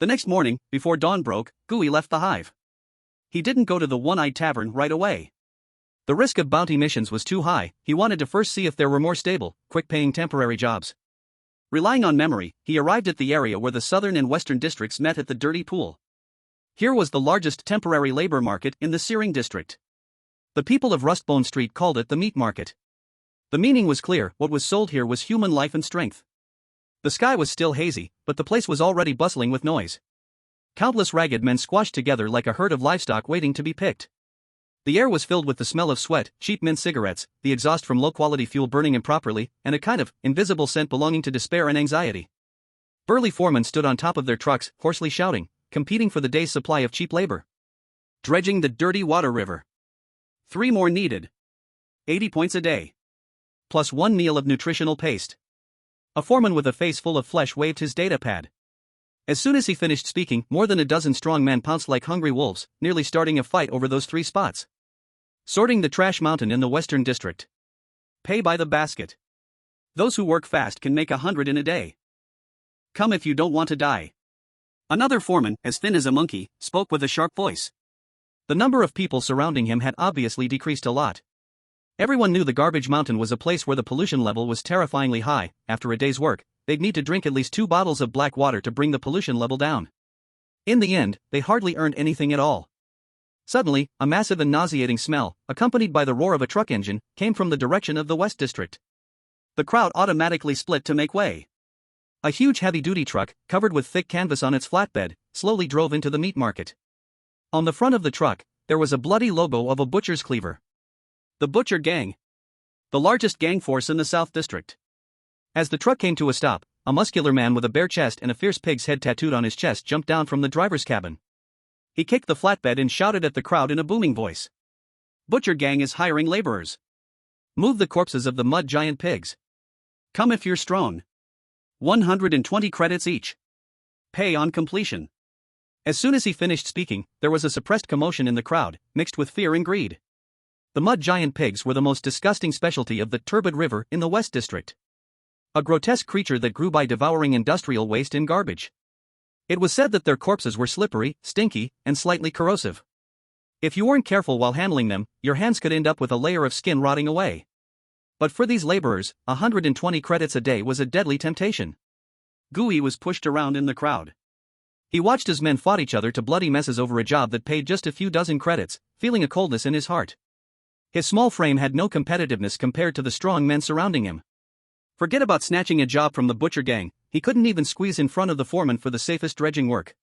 The next morning, before dawn broke, Gooey left the hive. He didn't go to the One-Eyed Tavern right away. The risk of bounty missions was too high. He wanted to first see if there were more stable, quick-paying temporary jobs. Relying on memory, he arrived at the area where the southern and western districts met at the Dirty Pool. Here was the largest temporary labor market in the Searing district. The people of Rustbone Street called it the meat market. The meaning was clear: what was sold here was human life and strength. The sky was still hazy, but the place was already bustling with noise. Countless ragged men squashed together like a herd of livestock waiting to be picked. The air was filled with the smell of sweat, cheap mint cigarettes, the exhaust from low-quality fuel burning improperly, and a kind of invisible scent belonging to despair and anxiety. Burly foremen stood on top of their trucks, hoarsely shouting, competing for the day's supply of cheap labor. Dredging the dirty water river. 3 more needed. 80 points a day. Plus 1 meal of nutritional paste. A foreman with a face full of flesh waved his data pad. As soon as he finished speaking, more than a dozen strong men pounced like hungry wolves, nearly starting a fight over those 3 spots. Sorting the trash mountain in the Western District. Pay by the basket. Those who work fast can make 100 in a day. Come if you don't want to die. Another foreman, as thin as a monkey, spoke with a sharp voice. The number of people surrounding him had obviously decreased a lot. Everyone knew the garbage mountain was a place where the pollution level was terrifyingly high. After a day's work, they'd need to drink at least 2 bottles of black water to bring the pollution level down. In the end, they hardly earned anything at all. Suddenly, a massive and nauseating smell, accompanied by the roar of a truck engine, came from the direction of the West District. The crowd automatically split to make way. A huge heavy-duty truck, covered with thick canvas on its flatbed, slowly drove into the meat market. On the front of the truck, there was a bloody logo of a butcher's cleaver. The Butcher Gang. The largest gang force in the South District. As the truck came to a stop, a muscular man with a bare chest and a fierce pig's head tattooed on his chest jumped down from the driver's cabin. He kicked the flatbed and shouted at the crowd in a booming voice. Butcher Gang is hiring laborers. Move the corpses of the mud giant pigs. Come if you're strong. 120 credits each. Pay on completion. As soon as he finished speaking, there was a suppressed commotion in the crowd, mixed with fear and greed. The mud giant pigs were the most disgusting specialty of the turbid river in the West District. A grotesque creature that grew by devouring industrial waste and garbage. It was said that their corpses were slippery, stinky, and slightly corrosive. If you weren't careful while handling them, your hands could end up with a layer of skin rotting away. But for these laborers, 120 credits a day was a deadly temptation. Gooey was pushed around in the crowd. He watched as men fought each other to bloody messes over a job that paid just a few dozen credits, feeling a coldness in his heart. His small frame had no competitiveness compared to the strong men surrounding him. Forget about snatching a job from the Butcher Gang, he couldn't even squeeze in front of the foreman for the safest dredging work.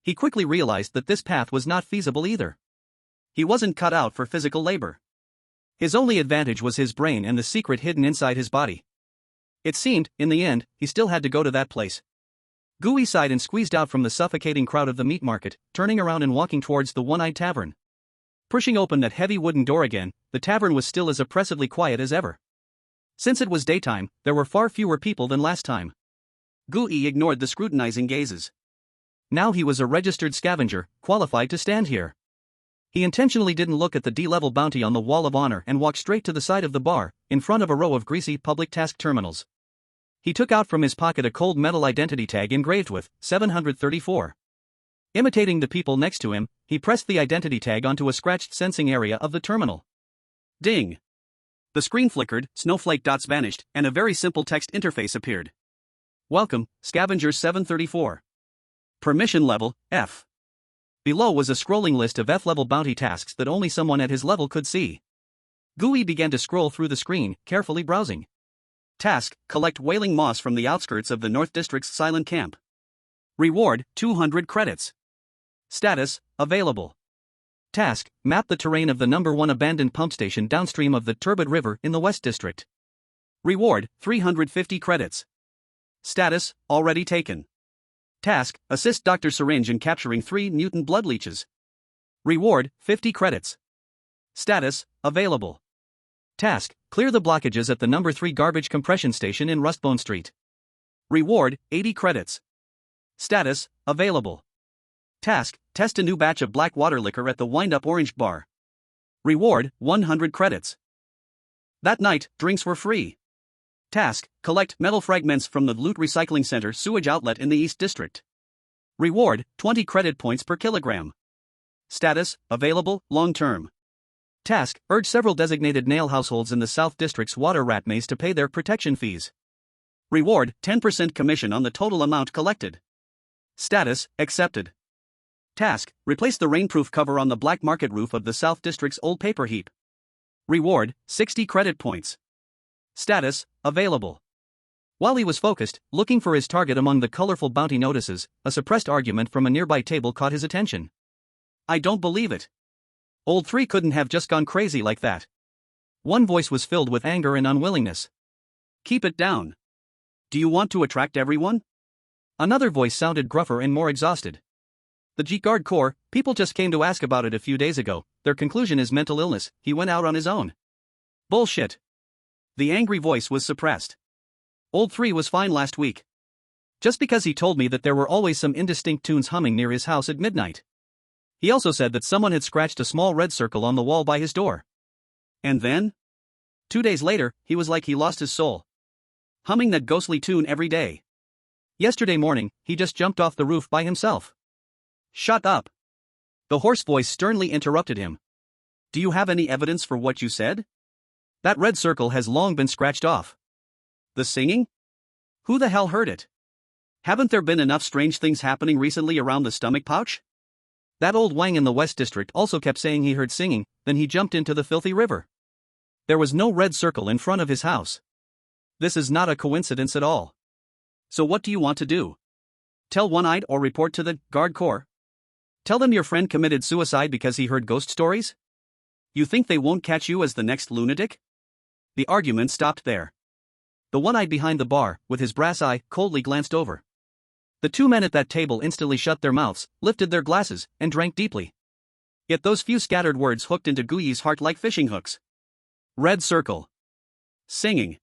He quickly realized that this path was not feasible either. He wasn't cut out for physical labor. His only advantage was his brain and the secret hidden inside his body. It seemed, in the end, he still had to go to that place. Gooey sighed and squeezed out from the suffocating crowd of the meat market, turning around and walking towards the one-eyed tavern. Pushing open that heavy wooden door again, the tavern was still as oppressively quiet as ever. Since it was daytime, there were far fewer people than last time. Gooey ignored the scrutinizing gazes. Now he was a registered scavenger, qualified to stand here. He intentionally didn't look at the D-level bounty on the wall of honor and walked straight to the side of the bar, in front of a row of greasy public task terminals. He took out from his pocket a cold metal identity tag engraved with 734. Imitating the people next to him, he pressed the identity tag onto a scratched sensing area of the terminal. Ding! The screen flickered, snowflake dots vanished, and a very simple text interface appeared. Welcome, Scavenger 734. Permission level, F. Below was a scrolling list of F-level bounty tasks that only someone at his level could see. Gooey began to scroll through the screen, carefully browsing. Task: collect wailing moss from the outskirts of the North District's silent camp. Reward: 200 credits. Status: available. Task: map the terrain of the number 1 abandoned pump station downstream of the turbid river in the West District. Reward: 350 credits. Status: already taken. Task: assist Dr. Syringe in capturing 3 mutant blood leeches. Reward: 50 credits. Status: available. Task: clear the blockages at the number 3 garbage compression station in Rustbone Street. Reward: 80 credits. Status: available. Task: test a new batch of black water liquor at the Wind-Up Orange Bar. Reward: 100 credits. That night, drinks were free. Task: collect metal fragments from the Loot Recycling Center sewage outlet in the East District. Reward: 20 credit points per kilogram. Status: available, long-term. Task: urge several designated nail households in the South District's water rat maze to pay their protection fees. Reward: 10% commission on the total amount collected. Status: accepted. Task: replace the rainproof cover on the black market roof of the South District's old paper heap. Reward: 60 credit points. Status: available. While he was focused, looking for his target among the colorful bounty notices, a suppressed argument from a nearby table caught his attention. I don't believe it. Old 3 couldn't have just gone crazy like that. One voice was filled with anger and unwillingness. Keep it down. Do you want to attract everyone? Another voice sounded gruffer and more exhausted. The G-Guard Corps, people just came to ask about it a few days ago, their conclusion is mental illness, he went out on his own. Bullshit. The angry voice was suppressed. Old 3 was fine last week. Just because he told me that there were always some indistinct tunes humming near his house at midnight. He also said that someone had scratched a small red circle on the wall by his door. And then? 2 days later, he was like he lost his soul. Humming that ghostly tune every day. Yesterday morning, he just jumped off the roof by himself. Shut up. The hoarse voice sternly interrupted him. Do you have any evidence for what you said? That red circle has long been scratched off. The singing? Who the hell heard it? Haven't there been enough strange things happening recently around the stomach pouch? That old Wang in the West District also kept saying he heard singing, then he jumped into the filthy river. There was no red circle in front of his house. This is not a coincidence at all. So what do you want to do? Tell One-Eyed or report to the Guard Corps? Tell them your friend committed suicide because he heard ghost stories? You think they won't catch you as the next lunatic? The argument stopped there. The One-Eyed behind the bar, with his brass eye, coldly glanced over. The 2 men at that table instantly shut their mouths, lifted their glasses, and drank deeply. Yet those few scattered words hooked into Gooey's heart like fishing hooks. Red circle. Singing.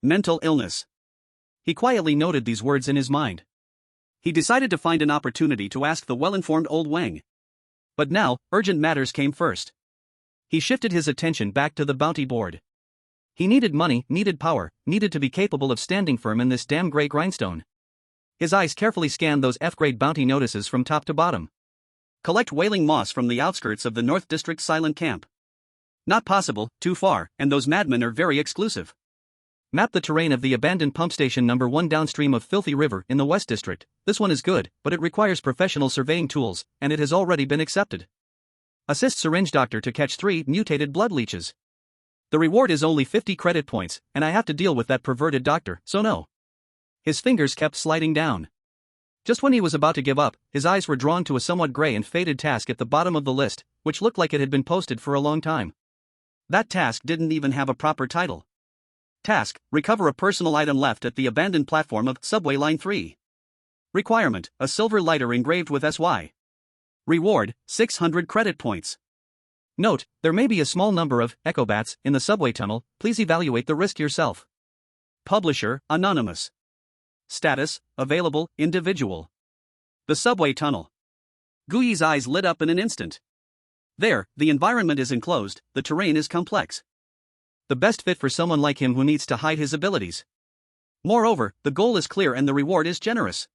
Mental illness. He quietly noted these words in his mind. He decided to find an opportunity to ask the well-informed old Wang. But now, urgent matters came first. He shifted his attention back to the bounty board. He needed money, needed power, needed to be capable of standing firm in this damn gray grindstone. His eyes carefully scanned those F-grade bounty notices from top to bottom. Collect wailing moss from the outskirts of the North District silent camp. Not possible, too far, and those madmen are very exclusive. Map the terrain of the abandoned pump station number 1 downstream of Filthy River in the West District. This one is good, but it requires professional surveying tools, and it has already been accepted. Assist Syringe Doctor to catch 3 mutated blood leeches. The reward is only 50 credit points, and I have to deal with that perverted doctor, so no. His fingers kept sliding down. Just when he was about to give up, his eyes were drawn to a somewhat gray and faded task at the bottom of the list, which looked like it had been posted for a long time. That task didn't even have a proper title. Task: recover a personal item left at the abandoned platform of Subway Line 3. Requirement: a silver lighter engraved with SY. Reward: 600 credit points. Note: there may be a small number of echo bats in the subway tunnel, please evaluate the risk yourself. Publisher: Anonymous. Status: available, individual. The subway tunnel. Gui's eyes lit up in an instant. There, the environment is enclosed, the terrain is complex. The best fit for someone like him who needs to hide his abilities. Moreover, the goal is clear and the reward is generous.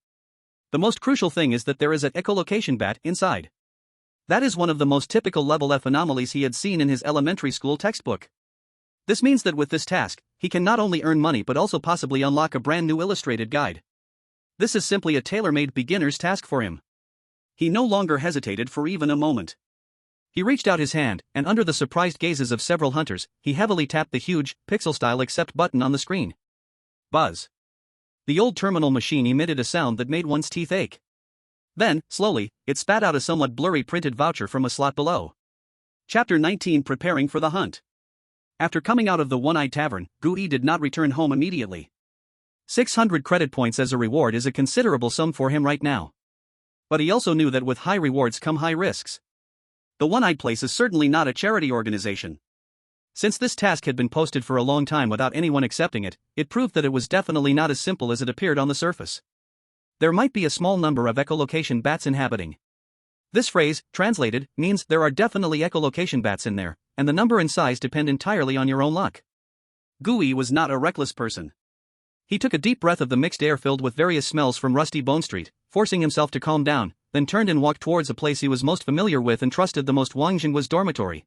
The most crucial thing is that there is an echolocation bat inside. That is one of the most typical level F anomalies he had seen in his elementary school textbook. This means that with this task, he can not only earn money but also possibly unlock a brand new illustrated guide. This is simply a tailor-made beginner's task for him. He no longer hesitated for even a moment. He reached out his hand, and under the surprised gazes of several hunters, he heavily tapped the huge, pixel-style accept button on the screen. Buzz. The old terminal machine emitted a sound that made one's teeth ache. Then, slowly, it spat out a somewhat blurry printed voucher from a slot below. Chapter 19: Preparing for the Hunt. After coming out of the One-Eyed Tavern, Gui did not return home immediately. 600 credit points as a reward is a considerable sum for him right now. But he also knew that with high rewards come high risks. The One-Eyed Place is certainly not a charity organization. Since this task had been posted for a long time without anyone accepting it, it proved that it was definitely not as simple as it appeared on the surface. There might be a small number of echolocation bats inhabiting. This phrase, translated, means there are definitely echolocation bats in there, and the number and size depend entirely on your own luck. Gui was not a reckless person. He took a deep breath of the mixed air filled with various smells from Rusty Bone Street, forcing himself to calm down, then turned and walked towards a place he was most familiar with and trusted the most: Wang Jinghua's dormitory.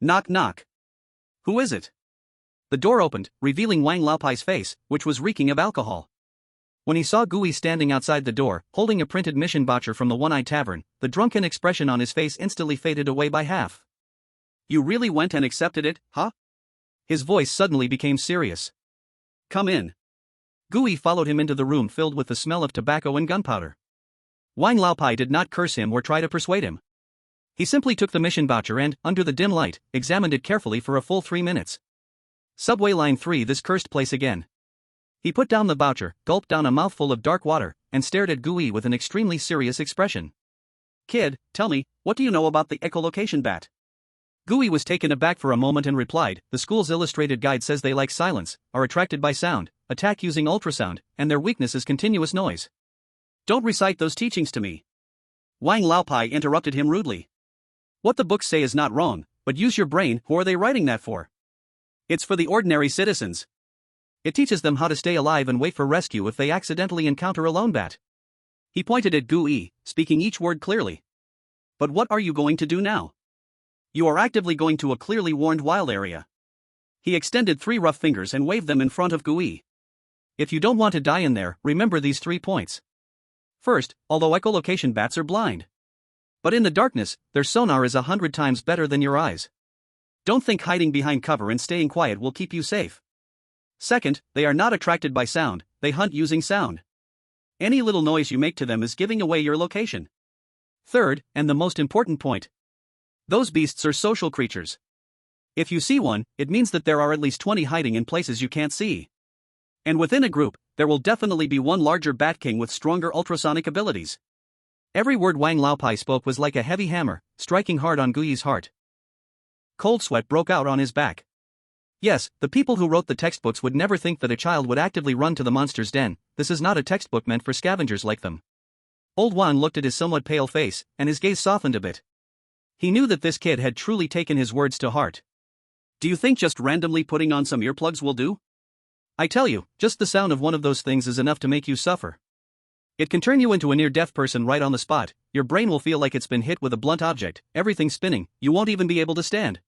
Knock knock. Who is it? The door opened, revealing Wang Laopai's face, which was reeking of alcohol. When he saw Gui standing outside the door, holding a printed mission voucher from the One-Eyed Tavern, the drunken expression on his face instantly faded away by half. You really went and accepted it, huh? His voice suddenly became serious. Come in. Gui followed him into the room filled with the smell of tobacco and gunpowder. Wang Laopai did not curse him or try to persuade him. He simply took the mission voucher and, under the dim light, examined it carefully for a full 3 minutes. Subway line 3, this cursed place again. He put down the voucher, gulped down a mouthful of dark water, and stared at Gui with an extremely serious expression. Kid, tell me, what do you know about the echolocation bat? Gui was taken aback for a moment and replied, the school's illustrated guide says they like silence, are attracted by sound, attack using ultrasound, and their weakness is continuous noise. Don't recite those teachings to me. Wang Laopai interrupted him rudely. What the books say is not wrong, but use your brain. Who are they writing that for? It's for the ordinary citizens. It teaches them how to stay alive and wait for rescue if they accidentally encounter a lone bat. He pointed at Gui, speaking each word clearly. But what are you going to do now? You are actively going to a clearly warned wild area. He extended 3 rough fingers and waved them in front of Gui. If you don't want to die in there, remember these 3 points. First, although echolocation bats are blind. But in the darkness, their sonar is 100 times better than your eyes. Don't think hiding behind cover and staying quiet will keep you safe. Second, they are not attracted by sound, they hunt using sound. Any little noise you make to them is giving away your location. Third, and the most important point. Those beasts are social creatures. If you see one, it means that there are at least 20 hiding in places you can't see. And within a group, there will definitely be one larger Bat King with stronger ultrasonic abilities. Every word Wang Laopai spoke was like a heavy hammer, striking hard on Gui's heart. Cold sweat broke out on his back. Yes, the people who wrote the textbooks would never think that a child would actively run to the monster's den. This is not a textbook meant for scavengers like them. Old Wang looked at his somewhat pale face, and his gaze softened a bit. He knew that this kid had truly taken his words to heart. Do you think just randomly putting on some earplugs will do? I tell you, just the sound of one of those things is enough to make you suffer. It can turn you into a near-deaf person right on the spot. Your brain will feel like it's been hit with a blunt object, everything spinning, you won't even be able to stand.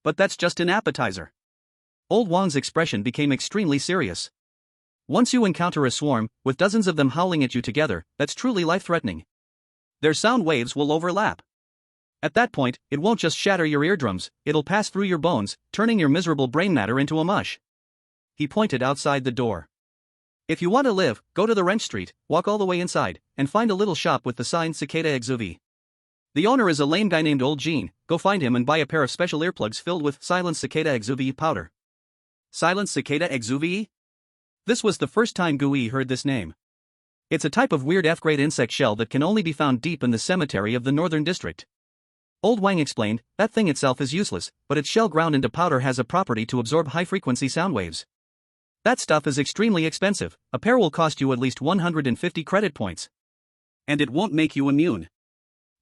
But that's just an appetizer. Old Wang's expression became extremely serious. Once you encounter a swarm, with dozens of them howling at you together, that's truly life-threatening. Their sound waves will overlap. At that point, it won't just shatter your eardrums, it'll pass through your bones, turning your miserable brain matter into a mush. He pointed outside the door. If you want to live, go to the Wrench Street, walk all the way inside, and find a little shop with the sign Cicada Exuvie. The owner is a lame guy named Old Jean. Go find him and buy a pair of special earplugs filled with Silent Cicada Exuvie powder. Silent Cicada Exuvie? This was the first time Gui heard this name. It's a type of weird F-grade insect shell that can only be found deep in the cemetery of the Northern District. Old Wang explained, that thing itself is useless, but its shell ground into powder has a property to absorb high-frequency sound waves. That stuff is extremely expensive, a pair will cost you at least 150 credit points. And it won't make you immune.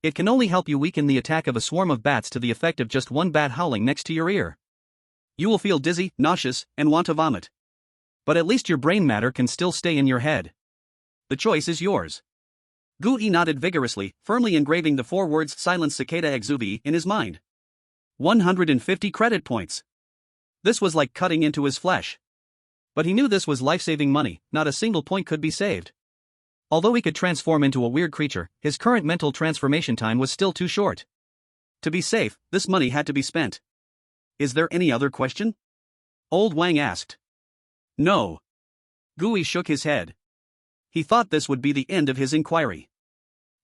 It can only help you weaken the attack of a swarm of bats to the effect of just one bat howling next to your ear. You will feel dizzy, nauseous, and want to vomit. But at least your brain matter can still stay in your head. The choice is yours. Gu nodded vigorously, firmly engraving the 4 words silence cicada exuvi in his mind. 150 credit points. This was like cutting into his flesh. But he knew this was life-saving money, not a single point could be saved. Although he could transform into a weird creature, his current mental transformation time was still too short. To be safe, this money had to be spent. Is there any other question? Old Wang asked. No. Gui shook his head. He thought this would be the end of his inquiry.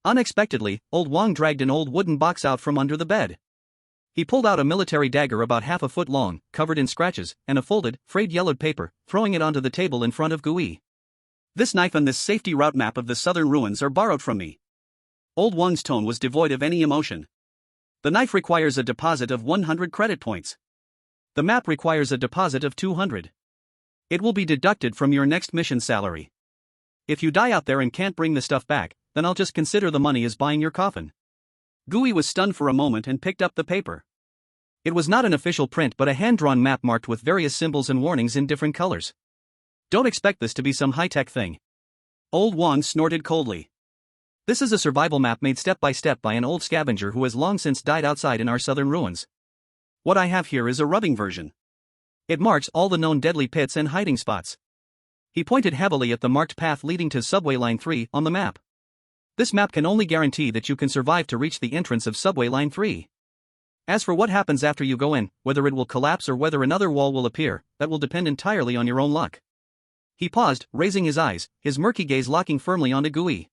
Unexpectedly, Old Wang dragged an old wooden box out from under the bed. He pulled out a military dagger about half a foot long, covered in scratches, and a folded, frayed yellowed paper, throwing it onto the table in front of Gui. This knife and this safety route map of the southern ruins are borrowed from me. Old Wang's tone was devoid of any emotion. The knife requires a deposit of 100 credit points. The map requires a deposit of 200. It will be deducted from your next mission salary. If you die out there and can't bring the stuff back, then I'll just consider the money as buying your coffin. Gui was stunned for a moment and picked up the paper. It was not an official print but a hand-drawn map marked with various symbols and warnings in different colors. Don't expect this to be some high-tech thing. Old Wang snorted coldly. This is a survival map made step by an old scavenger who has long since died outside in our southern ruins. What I have here is a rubbing version. It marks all the known deadly pits and hiding spots. He pointed heavily at the marked path leading to Subway Line 3 on the map. This map can only guarantee that you can survive to reach the entrance of Subway Line 3. As for what happens after you go in, whether it will collapse or whether another wall will appear, that will depend entirely on your own luck. He paused, raising his eyes, his murky gaze locking firmly onto Gui.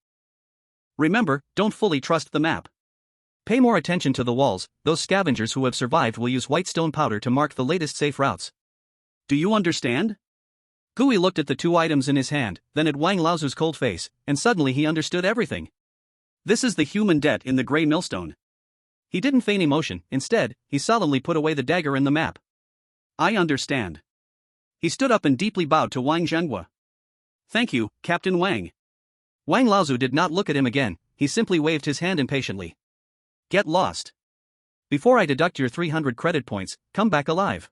Remember, don't fully trust the map. Pay more attention to the walls, those scavengers who have survived will use white stone powder to mark the latest safe routes. Do you understand? Gui looked at the 2 items in his hand, then at Wang Laozu's cold face, and suddenly he understood everything. This is the human debt in the grey millstone. He didn't feign emotion, instead, he solemnly put away the dagger and the map. I understand. He stood up and deeply bowed to Wang Zhenghua. Thank you, Captain Wang. Wang Laozu did not look at him again, he simply waved his hand impatiently. Get lost. Before I deduct your 300 credit points, come back alive.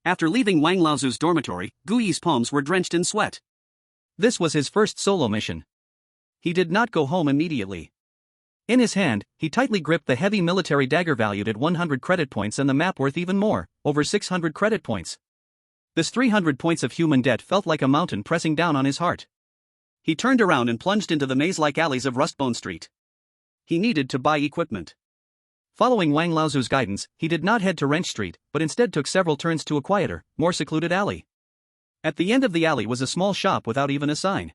After leaving Wang Laozu's dormitory, Gui's palms were drenched in sweat. This was his first solo mission. He did not go home immediately. In his hand, he tightly gripped the heavy military dagger valued at 100 credit points and the map worth even more, over 600 credit points. This 300 points of human debt felt like a mountain pressing down on his heart. He turned around and plunged into the maze-like alleys of Rustbone Street. He needed to buy equipment. Following Wang Laozu's guidance, he did not head to Wrench Street, but instead took several turns to a quieter, more secluded alley. At the end of the alley was a small shop without even a sign.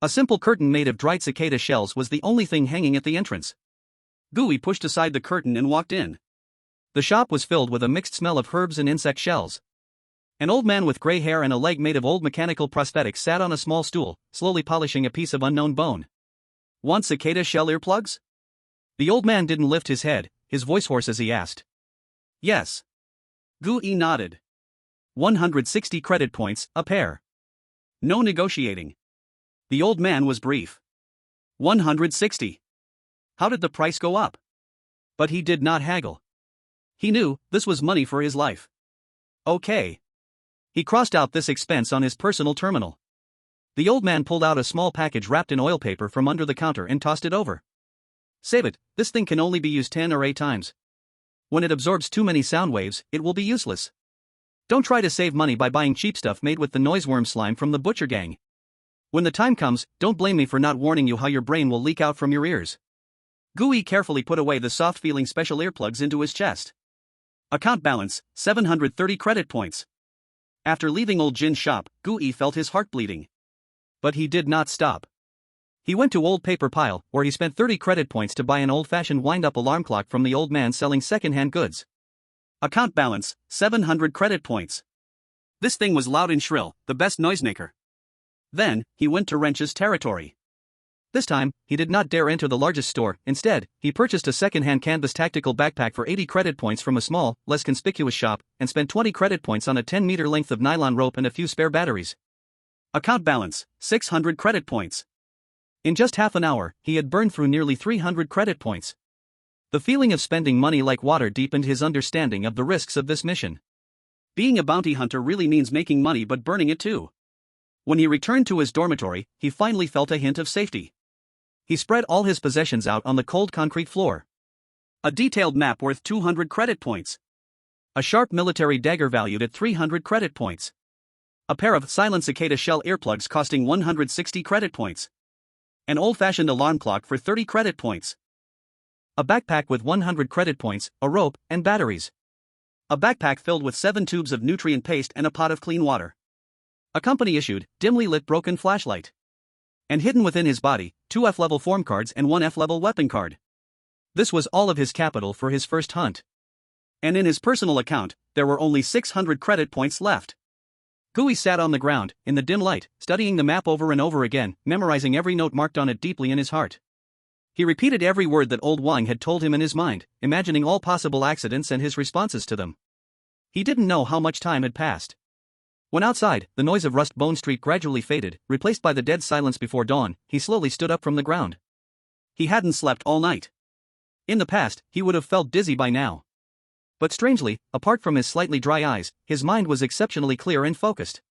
A simple curtain made of dried cicada shells was the only thing hanging at the entrance. Gui pushed aside the curtain and walked in. The shop was filled with a mixed smell of herbs and insect shells. An old man with gray hair and a leg made of old mechanical prosthetics sat on a small stool, slowly polishing a piece of unknown bone. Want cicada shell earplugs? The old man didn't lift his head, his voice hoarse as he asked. Yes. Gui nodded. 160 credit points, a pair. No negotiating. The old man was brief. 160. How did the price go up? But he did not haggle. He knew, this was money for his life. Okay. He crossed out this expense on his personal terminal. The old man pulled out a small package wrapped in oil paper from under the counter and tossed it over. Save it, this thing can only be used 10 or 8 times. When it absorbs too many sound waves, it will be useless. Don't try to save money by buying cheap stuff made with the noiseworm slime from the butcher gang. When the time comes, don't blame me for not warning you how your brain will leak out from your ears. Gui carefully put away the soft-feeling special earplugs into his chest. Account balance, 730 credit points. After leaving Old Jin's shop, Gui felt his heart bleeding. But he did not stop. He went to Old Paper Pile, where he spent 30 credit points to buy an old-fashioned wind-up alarm clock from the old man selling second-hand goods. Account balance, 700 credit points. This thing was loud and shrill, the best noisemaker. Then, he went to Wrench's territory. This time, he did not dare enter the largest store. Instead, he purchased a second-hand canvas tactical backpack for 80 credit points from a small, less conspicuous shop, and spent 20 credit points on a 10-meter length of nylon rope and a few spare batteries. Account balance, 600 credit points. In just half an hour, he had burned through nearly 300 credit points. The feeling of spending money like water deepened his understanding of the risks of this mission. Being a bounty hunter really means making money but burning it too. When he returned to his dormitory, he finally felt a hint of safety. He spread all his possessions out on the cold concrete floor. A detailed map worth 200 credit points. A sharp military dagger valued at 300 credit points. A pair of silent cicada shell earplugs costing 160 credit points. An old-fashioned alarm clock for 30 credit points. A backpack with 100 credit points, a rope, and batteries. A backpack filled with 7 tubes of nutrient paste and a pot of clean water. A company-issued, dimly lit broken flashlight. And hidden within his body, 2 F-level form cards and 1 F-level weapon card. This was all of his capital for his first hunt. And in his personal account, there were only 600 credit points left. Gooey sat on the ground, in the dim light, studying the map over and over again, memorizing every note marked on it deeply in his heart. He repeated every word that old Wang had told him in his mind, imagining all possible accidents and his responses to them. He didn't know how much time had passed. When outside, the noise of Rust Bone Street gradually faded, replaced by the dead silence before dawn, he slowly stood up from the ground. He hadn't slept all night. In the past, he would have felt dizzy by now. But strangely, apart from his slightly dry eyes, his mind was exceptionally clear and focused.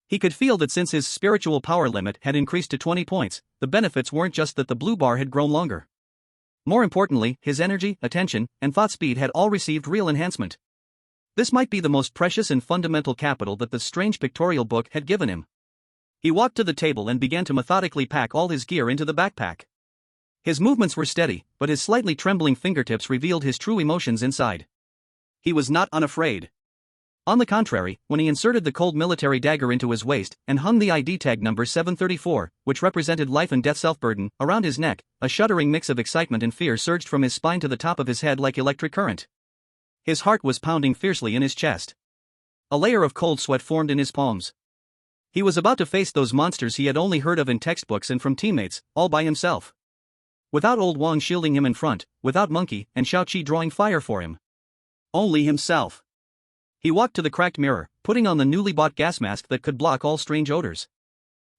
He could feel that since his spiritual power limit had increased to 20 points, the benefits weren't just that the blue bar had grown longer. More importantly, his energy, attention, and thought speed had all received real enhancement. This might be the most precious and fundamental capital that the strange pictorial book had given him. He walked to the table and began to methodically pack all his gear into the backpack. His movements were steady, but his slightly trembling fingertips revealed his true emotions inside. He was not unafraid. On the contrary, when he inserted the cold military dagger into his waist and hung the ID tag number 734, which represented life and death self-burden, around his neck, a shuddering mix of excitement and fear surged from his spine to the top of his head like electric current. His heart was pounding fiercely in his chest. A layer of cold sweat formed in his palms. He was about to face those monsters he had only heard of in textbooks and from teammates, all by himself. Without old Wang shielding him in front, without Monkey and Xiao-Qi drawing fire for him. Only himself. He walked to the cracked mirror, putting on the newly bought gas mask that could block all strange odors.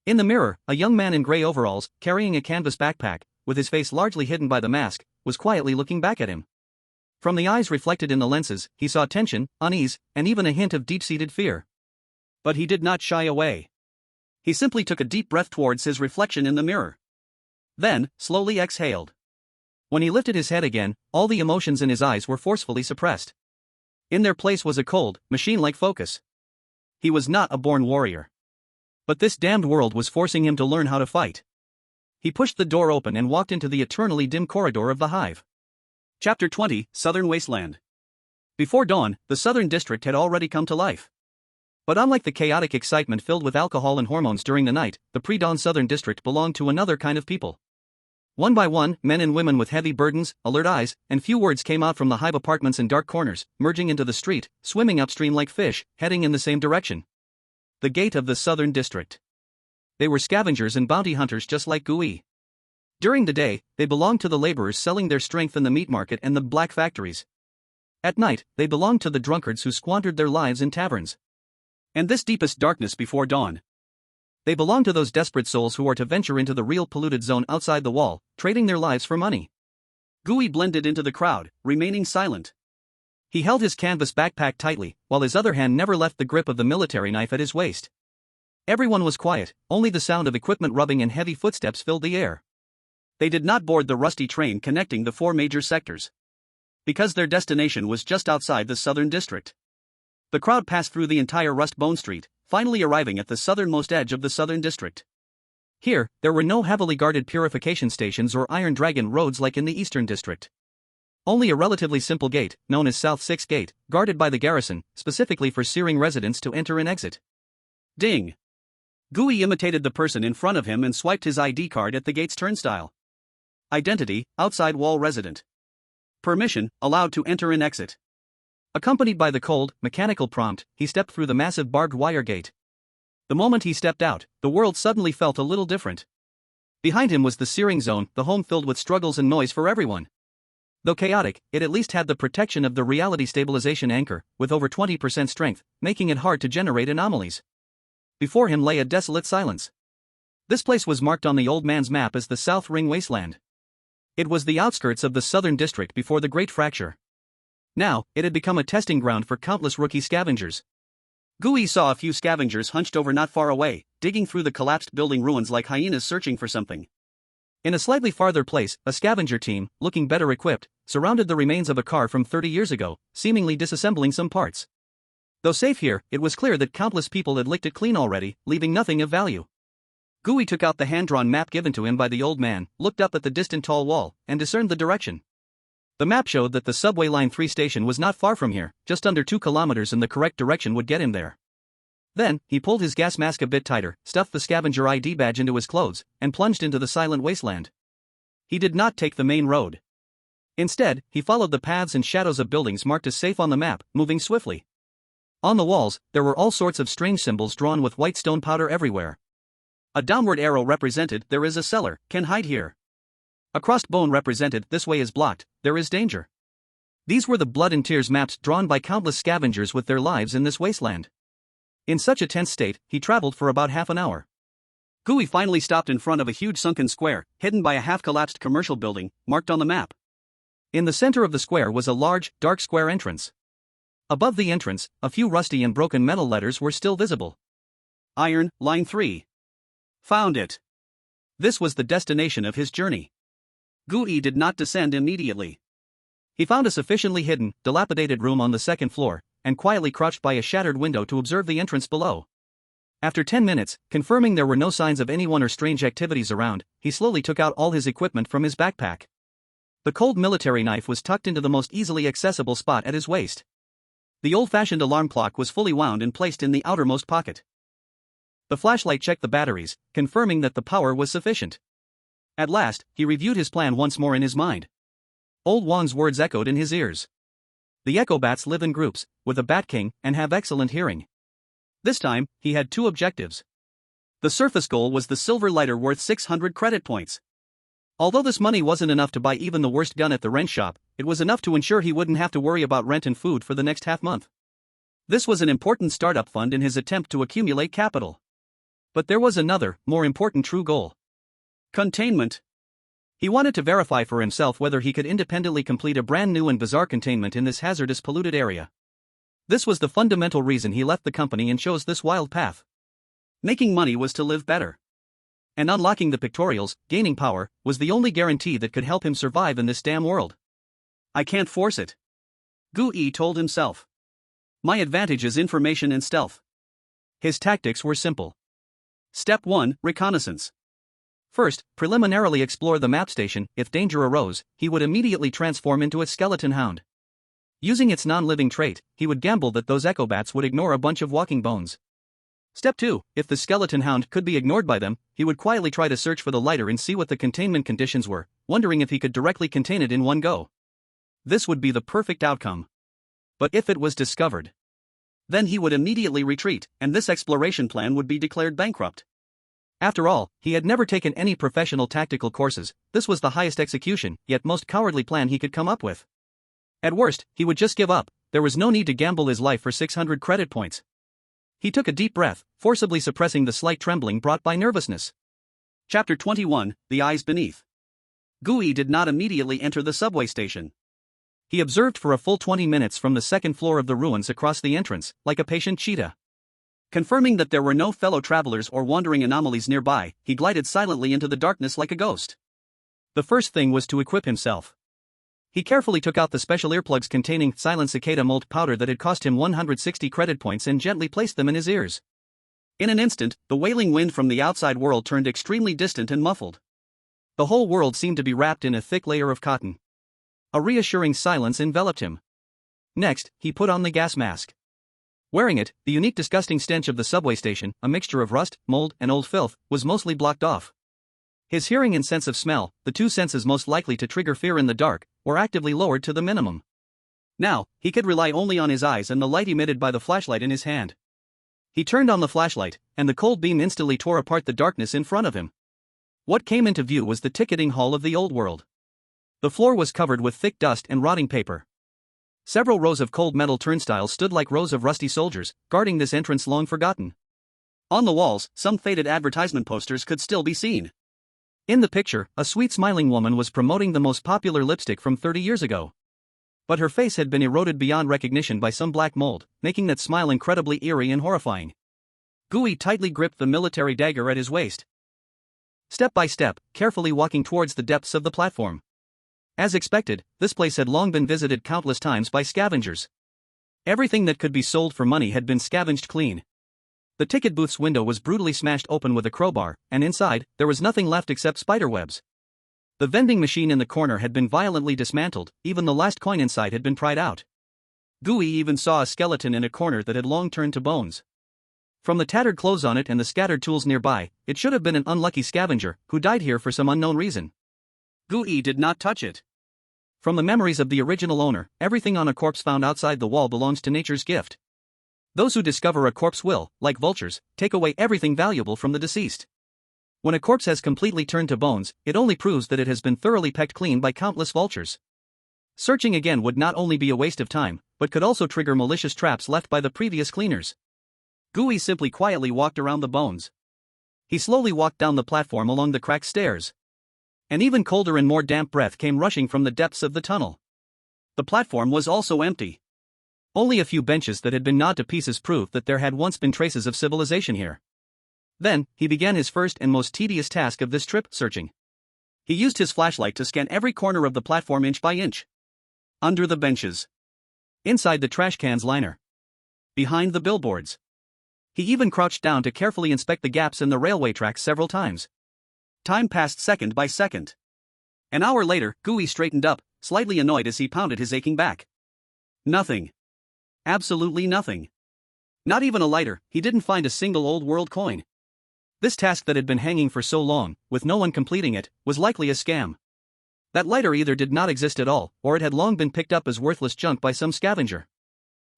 In the mirror, a young man in gray overalls, carrying a canvas backpack, with his face largely hidden by the mask, was quietly looking back at him. From the eyes reflected in the lenses, he saw tension, unease, and even a hint of deep-seated fear. But he did not shy away. He simply took a deep breath towards his reflection in the mirror. Then, slowly exhaled. When he lifted his head again, all the emotions in his eyes were forcefully suppressed. In their place was a cold, machine-like focus. He was not a born warrior. But this damned world was forcing him to learn how to fight. He pushed the door open and walked into the eternally dim corridor of the hive. Chapter 20, Southern Wasteland. Before dawn, the Southern District had already come to life. But unlike the chaotic excitement filled with alcohol and hormones during the night, the pre-dawn Southern District belonged to another kind of people. One by one, men and women with heavy burdens, alert eyes, and few words came out from the hive apartments in dark corners, merging into the street, swimming upstream like fish, heading in the same direction. The gate of the Southern District. They were scavengers and bounty hunters just like Gui. During the day, they belonged to the laborers selling their strength in the meat market and the black factories. At night, they belonged to the drunkards who squandered their lives in taverns. And this deepest darkness before dawn. They belong to those desperate souls who are to venture into the real polluted zone outside the wall, trading their lives for money. Gui blended into the crowd, remaining silent. He held his canvas backpack tightly, while his other hand never left the grip of the military knife at his waist. Everyone was quiet, only the sound of equipment rubbing and heavy footsteps filled the air. They did not board the rusty train connecting the 4 major sectors. Because their destination was just outside the Southern District. The crowd passed through the entire Rust Bone Street, finally arriving at the southernmost edge of the Southern District. Here, there were no heavily guarded purification stations or Iron Dragon roads like in the Eastern District. Only a relatively simple gate, known as South 6 Gate, guarded by the garrison, specifically for Searing residents to enter and exit. Ding! Gui imitated the person in front of him and swiped his ID card at the gate's turnstile. Identity, outside wall resident. Permission, allowed to enter and exit. Accompanied by the cold, mechanical prompt, he stepped through the massive barbed wire gate. The moment he stepped out, the world suddenly felt a little different. Behind him was the searing zone, the home filled with struggles and noise for everyone. Though chaotic, it at least had the protection of the reality stabilization anchor, with over 20% strength, making it hard to generate anomalies. Before him lay a desolate silence. This place was marked on the old man's map as the South Ring Wasteland. It was the outskirts of the southern district before the Great Fracture. Now, it had become a testing ground for countless rookie scavengers. Gui saw a few scavengers hunched over not far away, digging through the collapsed building ruins like hyenas searching for something. In a slightly farther place, a scavenger team, looking better equipped, surrounded the remains of a car from 30 years ago, seemingly disassembling some parts. Though safe here, it was clear that countless people had licked it clean already, leaving nothing of value. Gui took out the hand-drawn map given to him by the old man, looked up at the distant tall wall, and discerned the direction. The map showed that the subway line 3 station was not far from here, just under 2 kilometers, and the correct direction would get him there. Then, he pulled his gas mask a bit tighter, stuffed the scavenger ID badge into his clothes, and plunged into the silent wasteland. He did not take the main road. Instead, he followed the paths and shadows of buildings marked as safe on the map, moving swiftly. On the walls, there were all sorts of strange symbols drawn with white stone powder everywhere. A downward arrow represented, "There is a cellar, can hide here." A crossed bone represented, "This way is blocked, there is danger." These were the blood and tears maps drawn by countless scavengers with their lives in this wasteland. In such a tense state, he traveled for about half an hour. Gui finally stopped in front of a huge sunken square, hidden by a half-collapsed commercial building, marked on the map. In the center of the square was a large, dark square entrance. Above the entrance, a few rusty and broken metal letters were still visible. Iron, line 3. Found it. This was the destination of his journey. Gui did not descend immediately. He found a sufficiently hidden, dilapidated room on the second floor, and quietly crouched by a shattered window to observe the entrance below. After 10 minutes, confirming there were no signs of anyone or strange activities around, he slowly took out all his equipment from his backpack. The cold military knife was tucked into the most easily accessible spot at his waist. The old-fashioned alarm clock was fully wound and placed in the outermost pocket. The flashlight checked the batteries, confirming that the power was sufficient. At last, he reviewed his plan once more in his mind. Old Wang's words echoed in his ears. The Echo Bats live in groups, with a Bat King, and have excellent hearing. This time, he had 2 objectives. The surface goal was the silver lighter worth 600 credit points. Although this money wasn't enough to buy even the worst gun at the rent shop, it was enough to ensure he wouldn't have to worry about rent and food for the next half-month. This was an important startup fund in his attempt to accumulate capital. But there was another, more important true goal. Containment. He wanted to verify for himself whether he could independently complete a brand new and bizarre containment in this hazardous polluted area. This was the fundamental reason he left the company and chose this wild path. Making money was to live better. And unlocking the pictorials, gaining power, was the only guarantee that could help him survive in this damn world. I can't force it. Gui told himself. My advantage is information and stealth. His tactics were simple. Step 1, reconnaissance. First, preliminarily explore the map station. If danger arose, he would immediately transform into a skeleton hound. Using its non-living trait, he would gamble that those Echo Bats would ignore a bunch of walking bones. Step 2, if the skeleton hound could be ignored by them, he would quietly try to search for the lighter and see what the containment conditions were, wondering if he could directly contain it in one go. This would be the perfect outcome. But if it was discovered, then he would immediately retreat, and this exploration plan would be declared bankrupt. After all, he had never taken any professional tactical courses. This was the highest execution, yet most cowardly plan he could come up with. At worst, he would just give up. There was no need to gamble his life for 600 credit points. He took a deep breath, forcibly suppressing the slight trembling brought by nervousness. Chapter 21, The Eyes Beneath. Gui did not immediately enter the subway station. He observed for a full 20 minutes from the second floor of the ruins across the entrance, like a patient cheetah. Confirming that there were no fellow travelers or wandering anomalies nearby, he glided silently into the darkness like a ghost. The first thing was to equip himself. He carefully took out the special earplugs containing silent cicada molt powder that had cost him 160 credit points and gently placed them in his ears. In an instant, the wailing wind from the outside world turned extremely distant and muffled. The whole world seemed to be wrapped in a thick layer of cotton. A reassuring silence enveloped him. Next, he put on the gas mask. Wearing it, the unique disgusting stench of the subway station, a mixture of rust, mold, and old filth, was mostly blocked off. His hearing and sense of smell, the 2 senses most likely to trigger fear in the dark, were actively lowered to the minimum. Now, he could rely only on his eyes and the light emitted by the flashlight in his hand. He turned on the flashlight, and the cold beam instantly tore apart the darkness in front of him. What came into view was the ticketing hall of the old world. The floor was covered with thick dust and rotting paper. Several rows of cold metal turnstiles stood like rows of rusty soldiers, guarding this entrance long forgotten. On the walls, some faded advertisement posters could still be seen. In the picture, a sweet smiling woman was promoting the most popular lipstick from 30 years ago. But her face had been eroded beyond recognition by some black mold, making that smile incredibly eerie and horrifying. Gooey tightly gripped the military dagger at his waist. Step by step, carefully walking towards the depths of the platform. As expected, this place had long been visited countless times by scavengers. Everything that could be sold for money had been scavenged clean. The ticket booth's window was brutally smashed open with a crowbar, and inside, there was nothing left except spiderwebs. The vending machine in the corner had been violently dismantled, even the last coin inside had been pried out. Gooey even saw a skeleton in a corner that had long turned to bones. From the tattered clothes on it and the scattered tools nearby, it should have been an unlucky scavenger who died here for some unknown reason. Gooey did not touch it. From the memories of the original owner, everything on a corpse found outside the wall belongs to nature's gift. Those who discover a corpse will, like vultures, take away everything valuable from the deceased. When a corpse has completely turned to bones, it only proves that it has been thoroughly pecked clean by countless vultures. Searching again would not only be a waste of time, but could also trigger malicious traps left by the previous cleaners. Gooey simply quietly walked around the bones. He slowly walked down the platform along the cracked stairs. An even colder and more damp breath came rushing from the depths of the tunnel. The platform was also empty. Only a few benches that had been gnawed to pieces proved that there had once been traces of civilization here. Then, he began his first and most tedious task of this trip, searching. He used his flashlight to scan every corner of the platform inch by inch. Under the benches. Inside the trash can's liner. Behind the billboards. He even crouched down to carefully inspect the gaps in the railway tracks several times. Time passed second by second. An hour later, Gooey straightened up, slightly annoyed as he pounded his aching back. Nothing. Absolutely nothing. Not even a lighter. He didn't find a single old world coin. This task that had been hanging for so long, with no one completing it, was likely a scam. That lighter either did not exist at all, or it had long been picked up as worthless junk by some scavenger.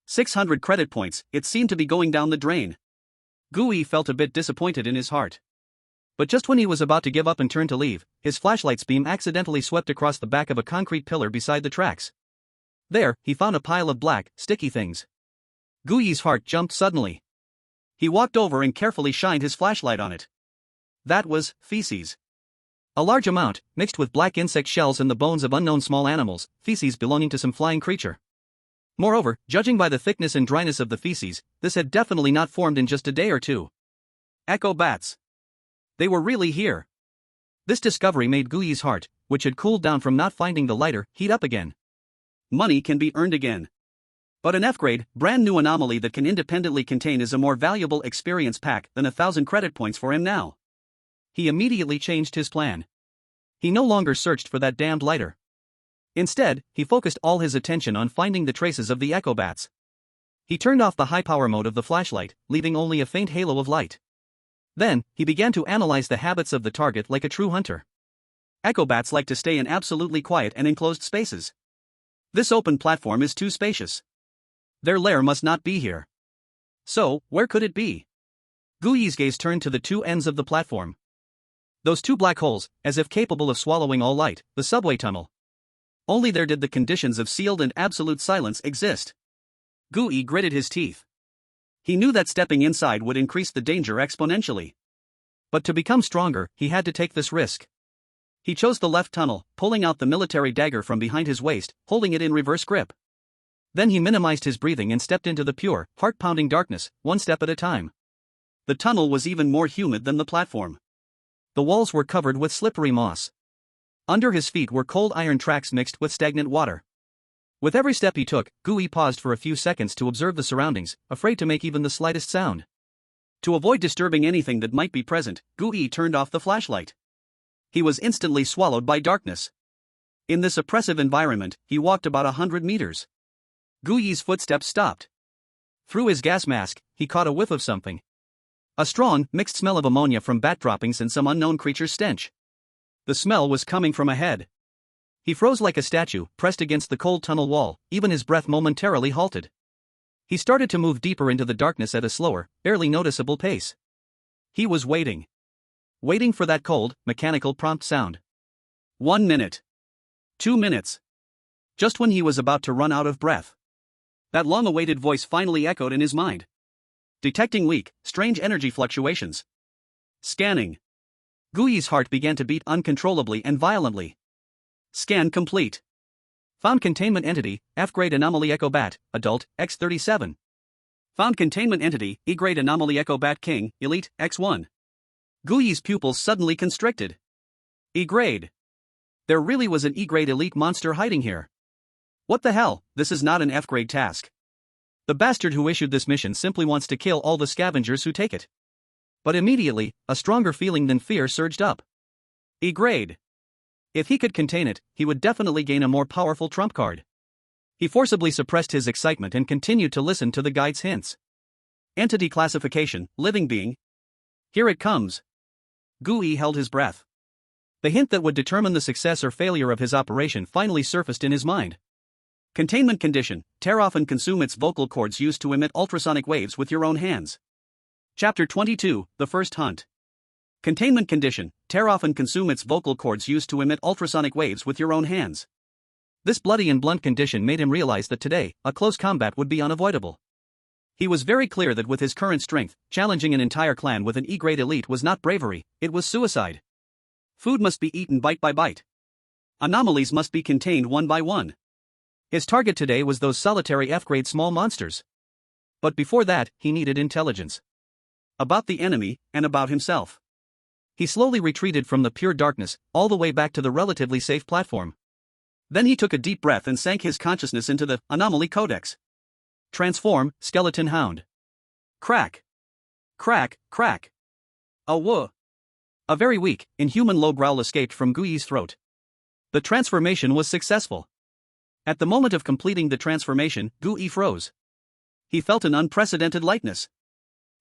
600 credit points, it seemed to be going down the drain. Gooey felt a bit disappointed in his heart. But just when he was about to give up and turn to leave, his flashlight's beam accidentally swept across the back of a concrete pillar beside the tracks. There, he found a pile of black, sticky things. Gooey's heart jumped suddenly. He walked over and carefully shined his flashlight on it. That was feces. A large amount, mixed with black insect shells and the bones of unknown small animals, feces belonging to some flying creature. Moreover, judging by the thickness and dryness of the feces, this had definitely not formed in just a day or two. Echo bats. They were really here. This discovery made Gooey's heart, which had cooled down from not finding the lighter, heat up again. Money can be earned again. But an F-grade, brand new anomaly that can independently contain is a more valuable experience pack than 1,000 credit points for him now. He immediately changed his plan. He no longer searched for that damned lighter. Instead, he focused all his attention on finding the traces of the echo bats. He turned off the high-power mode of the flashlight, leaving only a faint halo of light. Then, he began to analyze the habits of the target like a true hunter. Echo bats like to stay in absolutely quiet and enclosed spaces. This open platform is too spacious. Their lair must not be here. So, where could it be? Gooey's gaze turned to the two ends of the platform. Those two black holes, as if capable of swallowing all light, the subway tunnel. Only there did the conditions of sealed and absolute silence exist. Gooey gritted his teeth. He knew that stepping inside would increase the danger exponentially. But to become stronger, he had to take this risk. He chose the left tunnel, pulling out the military dagger from behind his waist, holding it in reverse grip. Then he minimized his breathing and stepped into the pure, heart-pounding darkness, one step at a time. The tunnel was even more humid than the platform. The walls were covered with slippery moss. Under his feet were cold iron tracks mixed with stagnant water. With every step he took, Gooey paused for a few seconds to observe the surroundings, afraid to make even the slightest sound. To avoid disturbing anything that might be present, Gooey turned off the flashlight. He was instantly swallowed by darkness. In this oppressive environment, he walked about 100 meters. Gooey's footsteps stopped. Through his gas mask, he caught a whiff of something. A strong, mixed smell of ammonia from bat droppings and some unknown creature's stench. The smell was coming from ahead. He froze like a statue, pressed against the cold tunnel wall, even his breath momentarily halted. He started to move deeper into the darkness at a slower, barely noticeable pace. He was waiting. waiting for that cold, mechanical prompt sound. 1 minute. 2 minutes. Just when he was about to run out of breath, that long-awaited voice finally echoed in his mind. Detecting weak, strange energy fluctuations. Scanning. Gui's heart began to beat uncontrollably and violently. Scan complete. Found containment entity, F-grade anomaly Echo Bat, adult, X37. Found containment entity, E-grade anomaly Echo Bat King, elite, X1. Gui's pupils suddenly constricted. E-grade. There really was an E-grade elite monster hiding here. What the hell, this is not an F-grade task. The bastard who issued this mission simply wants to kill all the scavengers who take it. But immediately, a stronger feeling than fear surged up. E-grade. If he could contain it, he would definitely gain a more powerful trump card. He forcibly suppressed his excitement and continued to listen to the guide's hints. Entity classification, living being. Here it comes. Gui held his breath. The hint that would determine the success or failure of his operation finally surfaced in his mind. Containment condition, tear off and consume its vocal cords used to emit ultrasonic waves with your own hands. Chapter 22, The First Hunt. Containment condition, tear off and consume its vocal cords used to emit ultrasonic waves with your own hands. This bloody and blunt condition made him realize that today, a close combat would be unavoidable. He was very clear that with his current strength, challenging an entire clan with an E-grade elite was not bravery, it was suicide. Food must be eaten bite by bite. Anomalies must be contained one by one. His target today was those solitary F-grade small monsters. But before that, he needed intelligence. About the enemy, and about himself. He slowly retreated from the pure darkness, all the way back to the relatively safe platform. Then he took a deep breath and sank his consciousness into the Anomaly Codex. Transform, Skeleton Hound. Crack. Crack, crack. A whoa. A very weak, inhuman low growl escaped from Gui's throat. The transformation was successful. At the moment of completing the transformation, Gui froze. He felt an unprecedented lightness.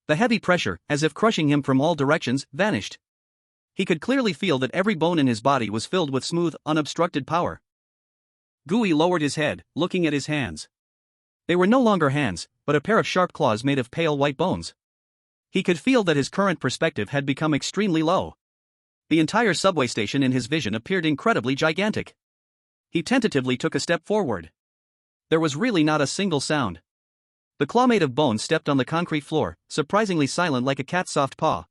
The heavy pressure, as if crushing him from all directions, vanished. He could clearly feel that every bone in his body was filled with smooth, unobstructed power. Gui lowered his head, looking at his hands. They were no longer hands, but a pair of sharp claws made of pale white bones. He could feel that his current perspective had become extremely low. The entire subway station in his vision appeared incredibly gigantic. He tentatively took a step forward. There was really not a single sound. The claw made of bone stepped on the concrete floor, surprisingly silent like a cat's soft paw.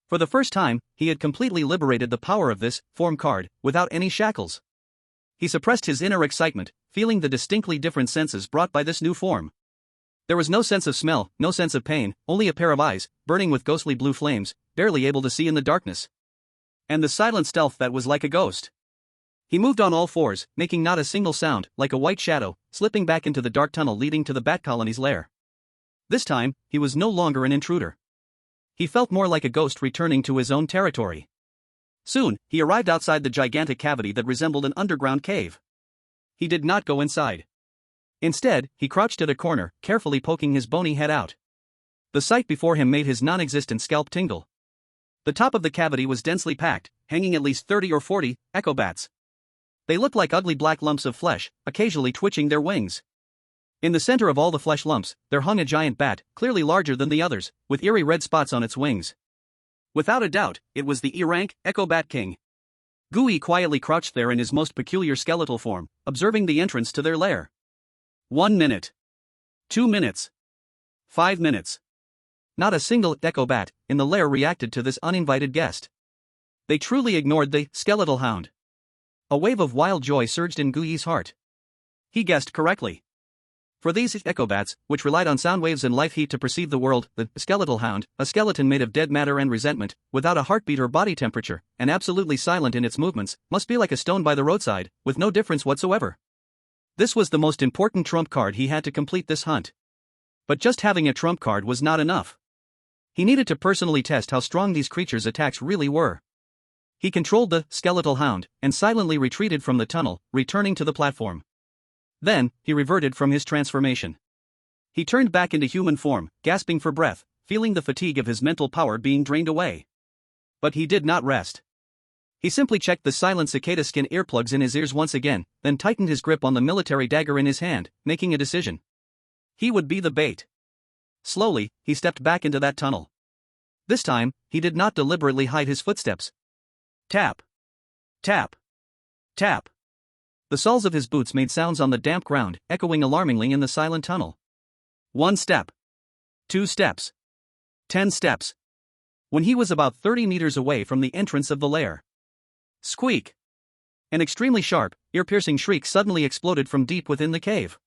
For the first time, he had completely liberated the power of this form card, without any shackles. He suppressed his inner excitement, feeling the distinctly different senses brought by this new form. There was no sense of smell, no sense of pain, only a pair of eyes, burning with ghostly blue flames, barely able to see in the darkness. And the silent stealth that was like a ghost. He moved on all fours, making not a single sound, like a white shadow, slipping back into the dark tunnel leading to the Bat Colony's lair. This time, he was no longer an intruder. He felt more like a ghost returning to his own territory. Soon, he arrived outside the gigantic cavity that resembled an underground cave. He did not go inside. Instead, he crouched at a corner, carefully poking his bony head out. The sight before him made his non-existent scalp tingle. The top of the cavity was densely packed, hanging at least 30 or 40 echo bats. They looked like ugly black lumps of flesh, occasionally twitching their wings. In the center of all the flesh lumps, there hung a giant bat, clearly larger than the others, with eerie red spots on its wings. Without a doubt, it was the E-rank Echo Bat King. Gui quietly crouched there in his most peculiar skeletal form, observing the entrance to their lair. 1 minute. 2 minutes. 5 minutes. Not a single Echo Bat in the lair reacted to this uninvited guest. They truly ignored the skeletal hound. A wave of wild joy surged in Gui's heart. He guessed correctly. For these echo bats, which relied on sound waves and life heat to perceive the world, the skeletal hound, a skeleton made of dead matter and resentment, without a heartbeat or body temperature, and absolutely silent in its movements, must be like a stone by the roadside, with no difference whatsoever. This was the most important trump card he had to complete this hunt. But just having a trump card was not enough. He needed to personally test how strong these creatures' attacks really were. He controlled the skeletal hound, and silently retreated from the tunnel, returning to the platform. Then, he reverted from his transformation. He turned back into human form, gasping for breath, feeling the fatigue of his mental power being drained away. But he did not rest. He simply checked the silent cicada skin earplugs in his ears once again, then tightened his grip on the military dagger in his hand, making a decision. He would be the bait. Slowly, he stepped back into that tunnel. This time, he did not deliberately hide his footsteps. Tap. Tap. Tap. The soles of his boots made sounds on the damp ground, echoing alarmingly in the silent tunnel. 1 step. 2 steps. 10 steps. When he was about 30 meters away from the entrance of the lair. Squeak! An extremely sharp, ear-piercing shriek suddenly exploded from deep within the cave.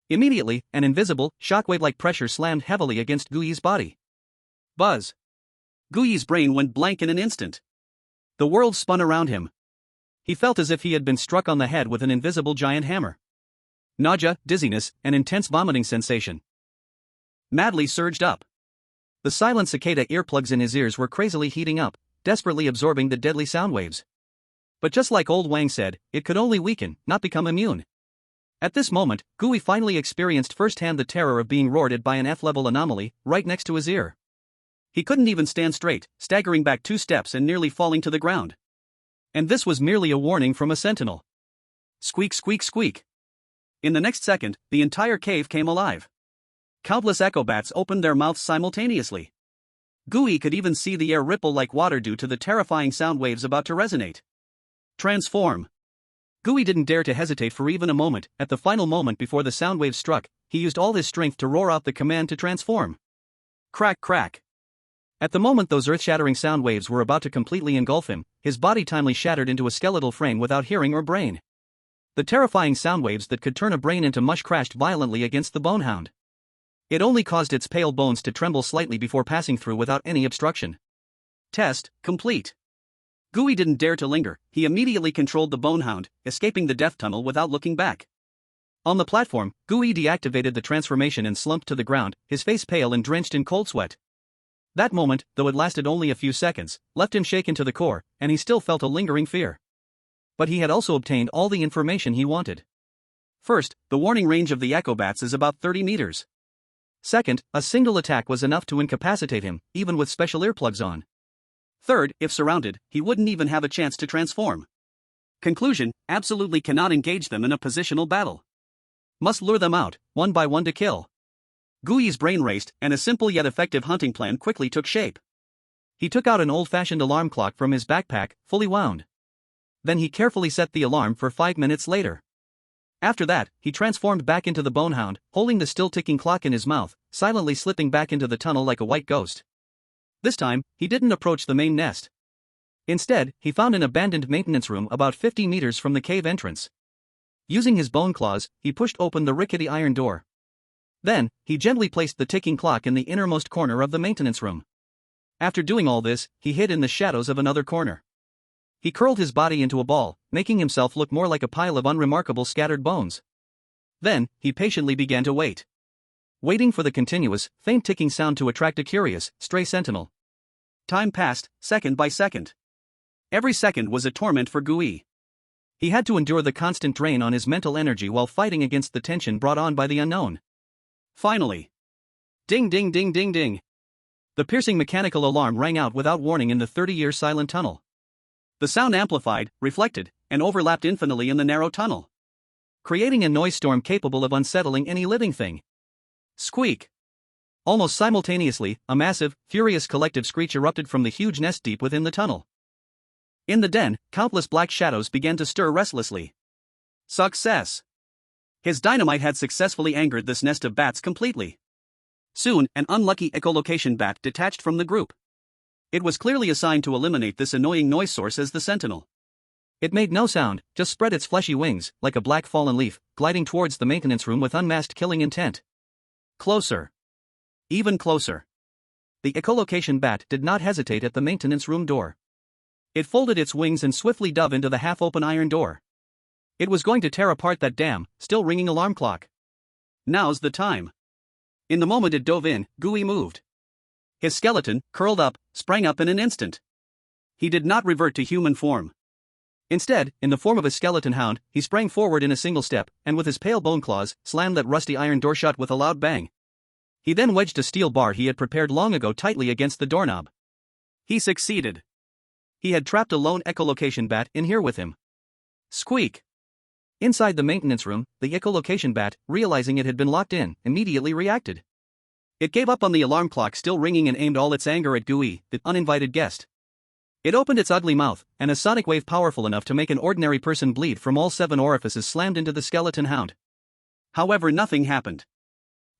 Immediately, an invisible, shockwave-like pressure slammed heavily against Gui's body. Buzz! Gui's brain went blank in an instant. The world spun around him. He felt as if he had been struck on the head with an invisible giant hammer. Nausea, dizziness, and intense vomiting sensation madly surged up. The silent cicada earplugs in his ears were crazily heating up, desperately absorbing the deadly sound waves. But just like old Wang said, it could only weaken, not become immune. At this moment, Gui finally experienced firsthand the terror of being roared at by an F-level anomaly, right next to his ear. He couldn't even stand straight, staggering back 2 steps and nearly falling to the ground. And this was merely a warning from a sentinel. Squeak, squeak, squeak. In the next second, the entire cave came alive. Countless echo bats opened their mouths simultaneously. Gui could even see the air ripple like water due to the terrifying sound waves about to resonate. Transform. Gui didn't dare to hesitate for even a moment. At the final moment before the sound waves struck, he used all his strength to roar out the command to transform. Crack, crack. At the moment those earth-shattering sound waves were about to completely engulf him, his body timely shattered into a skeletal frame without hearing or brain. The terrifying sound waves that could turn a brain into mush crashed violently against the bonehound. It only caused its pale bones to tremble slightly before passing through without any obstruction. Test complete. Gui didn't dare to linger. He immediately controlled the bonehound, escaping the death tunnel without looking back. On the platform, Gui deactivated the transformation and slumped to the ground, his face pale and drenched in cold sweat. That moment, though it lasted only a few seconds, left him shaken to the core, and he still felt a lingering fear. But he had also obtained all the information he wanted. First, the warning range of the echo bats is about 30 meters. Second, a single attack was enough to incapacitate him, even with special earplugs on. Third, if surrounded, he wouldn't even have a chance to transform. Conclusion, absolutely cannot engage them in a positional battle. Must lure them out, one by one to kill. Gui's brain raced, and a simple yet effective hunting plan quickly took shape. He took out an old-fashioned alarm clock from his backpack, fully wound. Then he carefully set the alarm for 5 minutes later. After that, he transformed back into the bonehound, holding the still-ticking clock in his mouth, silently slipping back into the tunnel like a white ghost. This time, he didn't approach the main nest. Instead, he found an abandoned maintenance room about 50 meters from the cave entrance. Using his bone claws, he pushed open the rickety iron door. Then, he gently placed the ticking clock in the innermost corner of the maintenance room. After doing all this, he hid in the shadows of another corner. He curled his body into a ball, making himself look more like a pile of unremarkable scattered bones. Then, he patiently began to wait. Waiting for the continuous, faint ticking sound to attract a curious, stray sentinel. Time passed, second by second. Every second was a torment for Gui. He had to endure the constant drain on his mental energy while fighting against the tension brought on by the unknown. Finally. Ding ding ding ding ding. The piercing mechanical alarm rang out without warning in the 30-year silent tunnel. The sound amplified, reflected, and overlapped infinitely in the narrow tunnel, creating a noise storm capable of unsettling any living thing. Squeak! Almost simultaneously, a massive, furious collective screech erupted from the huge nest deep within the tunnel. In the den, countless black shadows began to stir restlessly. Success! His dynamite had successfully angered this nest of bats completely. Soon, an unlucky echolocation bat detached from the group. It was clearly assigned to eliminate this annoying noise source as the sentinel. It made no sound, just spread its fleshy wings, like a black fallen leaf, gliding towards the maintenance room with unmasked killing intent. Closer. Even closer. The echolocation bat did not hesitate at the maintenance room door. It folded its wings and swiftly dove into the half-open iron door. It was going to tear apart that damn, still ringing alarm clock. Now's the time. In the moment it dove in, Gui moved. His skeleton, curled up, sprang up in an instant. He did not revert to human form. Instead, in the form of a skeleton hound, he sprang forward in a single step, and with his pale bone claws, slammed that rusty iron door shut with a loud bang. He then wedged a steel bar he had prepared long ago tightly against the doorknob. He succeeded. He had trapped a lone echolocation bat in here with him. Squeak! Inside the maintenance room, the echolocation bat, realizing it had been locked in, immediately reacted. It gave up on the alarm clock still ringing and aimed all its anger at Gooey, the uninvited guest. It opened its ugly mouth, and a sonic wave powerful enough to make an ordinary person bleed from all 7 orifices slammed into the skeleton hound. However, nothing happened.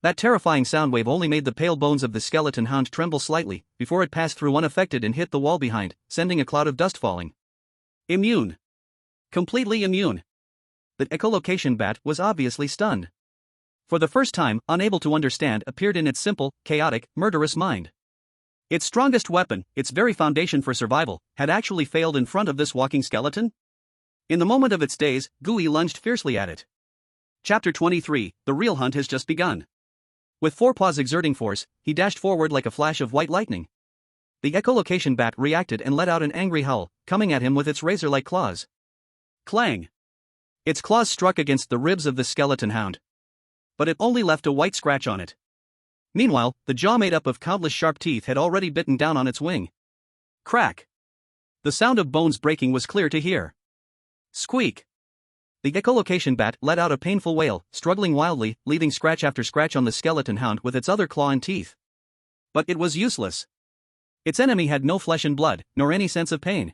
That terrifying sound wave only made the pale bones of the skeleton hound tremble slightly, before it passed through unaffected and hit the wall behind, sending a cloud of dust falling. Immune. Completely immune. The echolocation bat was obviously stunned. For the first time, unable to understand appeared in its simple, chaotic, murderous mind. Its strongest weapon, its very foundation for survival, had actually failed in front of this walking skeleton? In the moment of its daze, Gooey lunged fiercely at it. Chapter 23, The Real Hunt has just begun. With forepaws exerting force, he dashed forward like a flash of white lightning. The echolocation bat reacted and let out an angry howl, coming at him with its razor-like claws. Clang! Its claws struck against the ribs of the skeleton hound. But it only left a white scratch on it. Meanwhile, the jaw made up of countless sharp teeth had already bitten down on its wing. Crack! The sound of bones breaking was clear to hear. Squeak! The echolocation bat let out a painful wail, struggling wildly, leaving scratch after scratch on the skeleton hound with its other claw and teeth. But it was useless. Its enemy had no flesh and blood, nor any sense of pain.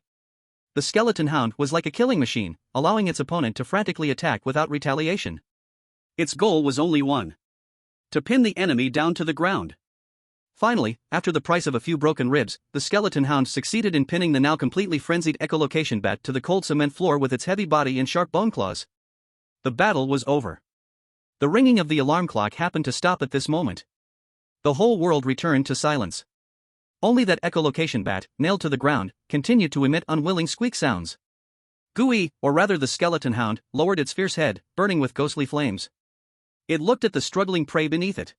The skeleton hound was like a killing machine, allowing its opponent to frantically attack without retaliation. Its goal was only one: to pin the enemy down to the ground. Finally, after the price of a few broken ribs, the skeleton hound succeeded in pinning the now completely frenzied echolocation bat to the cold cement floor with its heavy body and sharp bone claws. The battle was over. The ringing of the alarm clock happened to stop at this moment. The whole world returned to silence. Only that echolocation bat, nailed to the ground, continued to emit unwilling squeak sounds. Gooey, or rather the skeleton hound, lowered its fierce head, burning with ghostly flames. It looked at the struggling prey beneath it.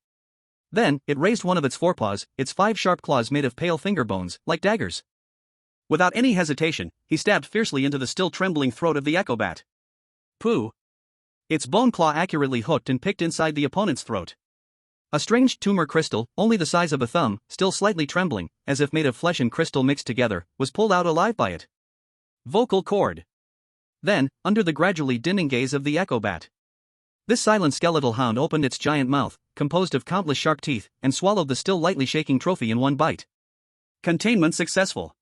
Then, it raised one of its forepaws, its 5 sharp claws made of pale finger bones, like daggers. Without any hesitation, he stabbed fiercely into the still trembling throat of the echo bat. Pooh! Its bone claw accurately hooked and picked inside the opponent's throat. A strange tumor crystal, only the size of a thumb, still slightly trembling, as if made of flesh and crystal mixed together, was pulled out alive by it. Vocal cord. Then, under the gradually dimming gaze of the echo bat, this silent skeletal hound opened its giant mouth, composed of countless sharp teeth, and swallowed the still lightly shaking trophy in one bite. Containment successful.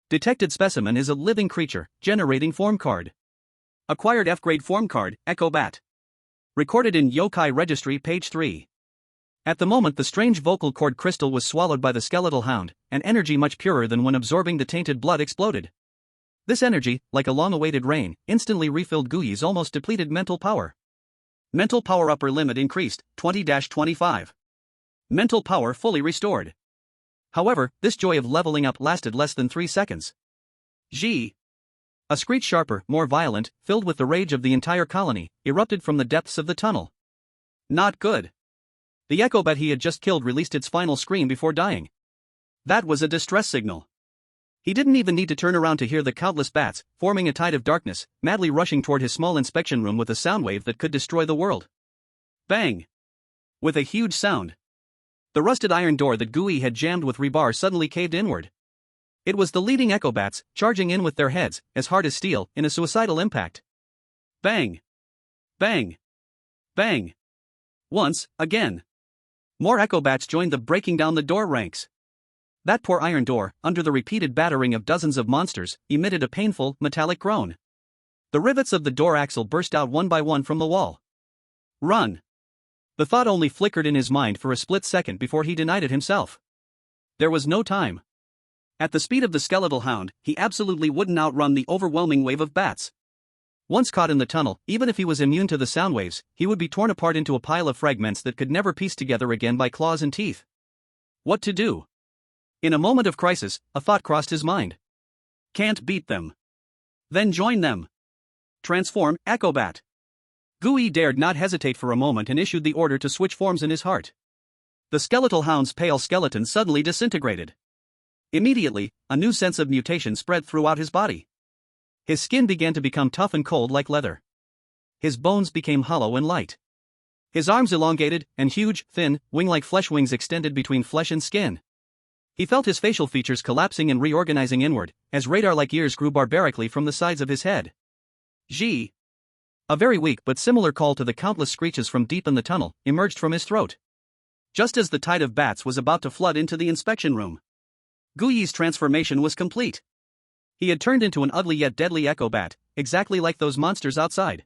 Detected specimen is a living creature, generating form card. Acquired F-grade form card, Echo Bat. Recorded in Yokai Registry page 3. At the moment the strange vocal cord crystal was swallowed by the skeletal hound, an energy much purer than when absorbing the tainted blood exploded. This energy, like a long-awaited rain, instantly refilled Gooey's almost depleted mental power. Mental power upper limit increased, 20-25. Mental power fully restored. However, this joy of leveling up lasted less than 3 seconds. G. A screech sharper, more violent, filled with the rage of the entire colony, erupted from the depths of the tunnel. Not good. The echo bat he had just killed released its final scream before dying. That was a distress signal. He didn't even need to turn around to hear the countless bats, forming a tide of darkness, madly rushing toward his small inspection room with a sound wave that could destroy the world. Bang! With a huge sound, the rusted iron door that Gooey had jammed with rebar suddenly caved inward. It was the leading echo bats, charging in with their heads, as hard as steel, in a suicidal impact. Bang! Bang! Bang! Once, again. More echo bats joined the breaking down the door ranks. That poor iron door, under the repeated battering of dozens of monsters, emitted a painful, metallic groan. The rivets of the door axle burst out one by one from the wall. Run! The thought only flickered in his mind for a split second before he denied it himself. There was no time. At the speed of the skeletal hound, he absolutely wouldn't outrun the overwhelming wave of bats. Once caught in the tunnel, even if he was immune to the sound waves, he would be torn apart into a pile of fragments that could never piece together again by claws and teeth. What to do? In a moment of crisis, a thought crossed his mind. Can't beat them. Then join them. Transform, Echo Bat. Gooey dared not hesitate for a moment and issued the order to switch forms in his heart. The skeletal hound's pale skeleton suddenly disintegrated. Immediately, a new sense of mutation spread throughout his body. His skin began to become tough and cold like leather. His bones became hollow and light. His arms elongated, and huge, thin, wing-like flesh wings extended between flesh and skin. He felt his facial features collapsing and reorganizing inward, as radar-like ears grew barbarically from the sides of his head. G. A very weak but similar call to the countless screeches from deep in the tunnel emerged from his throat. Just as the tide of bats was about to flood into the inspection room, Guyi's transformation was complete. He had turned into an ugly yet deadly echo bat, exactly like those monsters outside.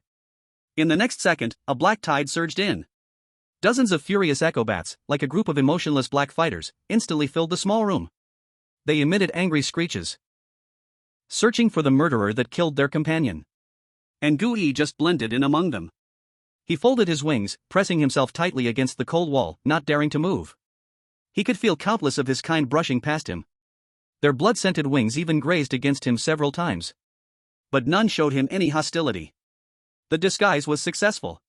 In the next second, a black tide surged in. Dozens of furious echo bats, like a group of emotionless black fighters, instantly filled the small room. They emitted angry screeches, searching for the murderer that killed their companion. And Guyi just blended in among them. He folded his wings, pressing himself tightly against the cold wall, not daring to move. He could feel countless of his kind brushing past him. Their blood-scented wings even grazed against him several times. But none showed him any hostility. The disguise was successful.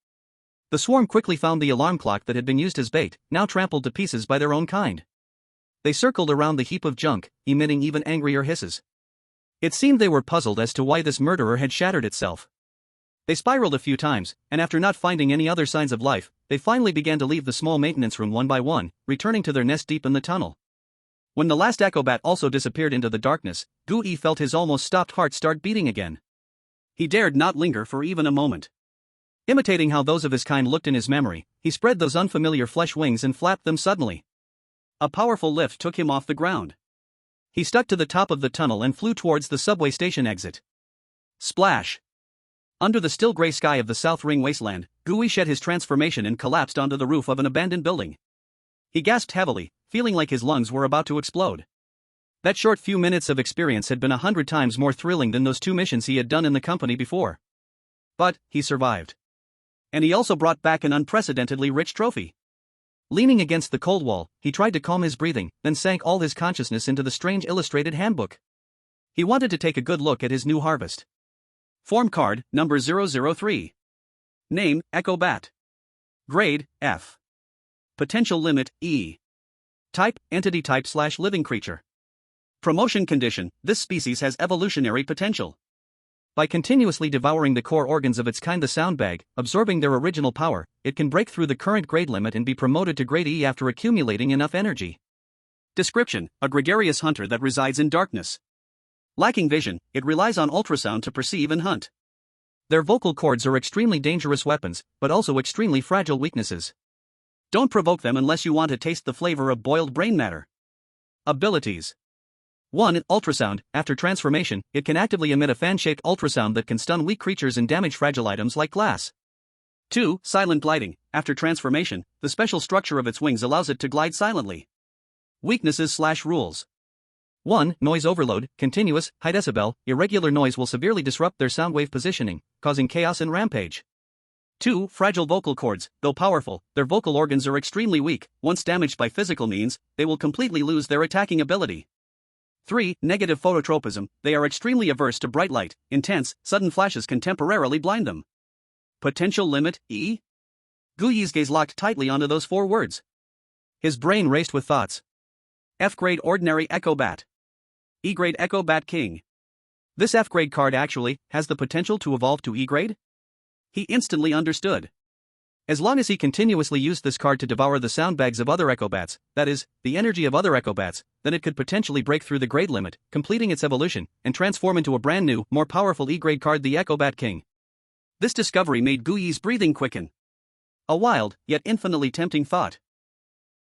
The swarm quickly found the alarm clock that had been used as bait, now trampled to pieces by their own kind. They circled around the heap of junk, emitting even angrier hisses. It seemed they were puzzled as to why this murderer had shattered itself. They spiraled a few times, and after not finding any other signs of life, they finally began to leave the small maintenance room one by one, returning to their nest deep in the tunnel. When the last echo bat also disappeared into the darkness, Guyi felt his almost stopped heart start beating again. He dared not linger for even a moment. Imitating how those of his kind looked in his memory, he spread those unfamiliar flesh wings and flapped them suddenly. A powerful lift took him off the ground. He stuck to the top of the tunnel and flew towards the subway station exit. Splash! Under the still gray sky of the South Ring wasteland, Guyi shed his transformation and collapsed onto the roof of an abandoned building. He gasped heavily, feeling like his lungs were about to explode. That short few minutes of experience had been 100 times more thrilling than those 2 missions he had done in the company before. But he survived. And he also brought back an unprecedentedly rich trophy. Leaning against the cold wall, he tried to calm his breathing, then sank all his consciousness into the strange illustrated handbook. He wanted to take a good look at his new harvest. Form card, number 003. Name, Echo Bat. Grade, F. Potential limit, E. Type, entity type/living creature. Promotion condition, this species has evolutionary potential. By continuously devouring the core organs of its kind, the sound bag, absorbing their original power, it can break through the current grade limit and be promoted to grade E after accumulating enough energy. Description, a gregarious hunter that resides in darkness. Lacking vision, it relies on ultrasound to perceive and hunt. Their vocal cords are extremely dangerous weapons, but also extremely fragile weaknesses. Don't provoke them unless you want to taste the flavor of boiled brain matter. Abilities. 1. Ultrasound. After transformation, it can actively emit a fan-shaped ultrasound that can stun weak creatures and damage fragile items like glass. 2. Silent gliding. After transformation, the special structure of its wings allows it to glide silently. Weaknesses/rules. 1. Noise overload. Continuous, high decibel, irregular noise will severely disrupt their sound wave positioning, causing chaos and rampage. 2. Fragile vocal cords. Though powerful, their vocal organs are extremely weak. Once damaged by physical means, they will completely lose their attacking ability. 3. Negative phototropism. They are extremely averse to bright light. Intense, sudden flashes can temporarily blind them. Potential limit, E? Guyi's gaze locked tightly onto those 4 words. His brain raced with thoughts. F-grade ordinary Echo Bat. E-grade Echo Bat King. This F-grade card actually has the potential to evolve to E-grade? He instantly understood. As long as he continuously used this card to devour the sound bags of other Echo Bats, that is, the energy of other Echo Bats, then it could potentially break through the grade limit, completing its evolution, and transform into a brand new, more powerful E-grade card, the Echo Bat King. This discovery made Guyi's breathing quicken. A wild, yet infinitely tempting thought.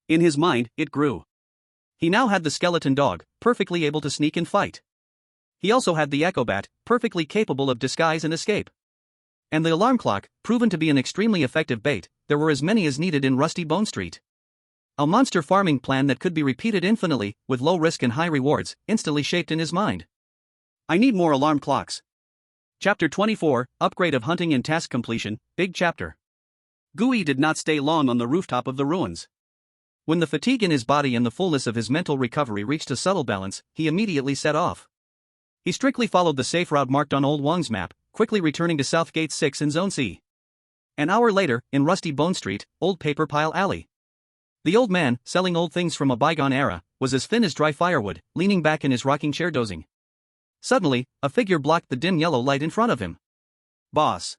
In his mind, it grew. He now had the skeleton dog, perfectly able to sneak and fight. He also had the Echo Bat, perfectly capable of disguise and escape. And the alarm clock, proven to be an extremely effective bait. There were as many as needed in Rusty Bone Street. A monster farming plan that could be repeated infinitely, with low risk and high rewards, instantly shaped in his mind. I need more alarm clocks. Chapter 24, Upgrade of Hunting and Task Completion, Big Chapter. Guyi did not stay long on the rooftop of the ruins. When the fatigue in his body and the fullness of his mental recovery reached a subtle balance, he immediately set off. He strictly followed the safe route marked on Old Wong's map, quickly returning to South Gate 6 in Zone C. An hour later, in Rusty Bone Street, Old Paper Pile Alley. The old man, selling old things from a bygone era, was as thin as dry firewood, leaning back in his rocking chair dozing. Suddenly, a figure blocked the dim yellow light in front of him. Boss.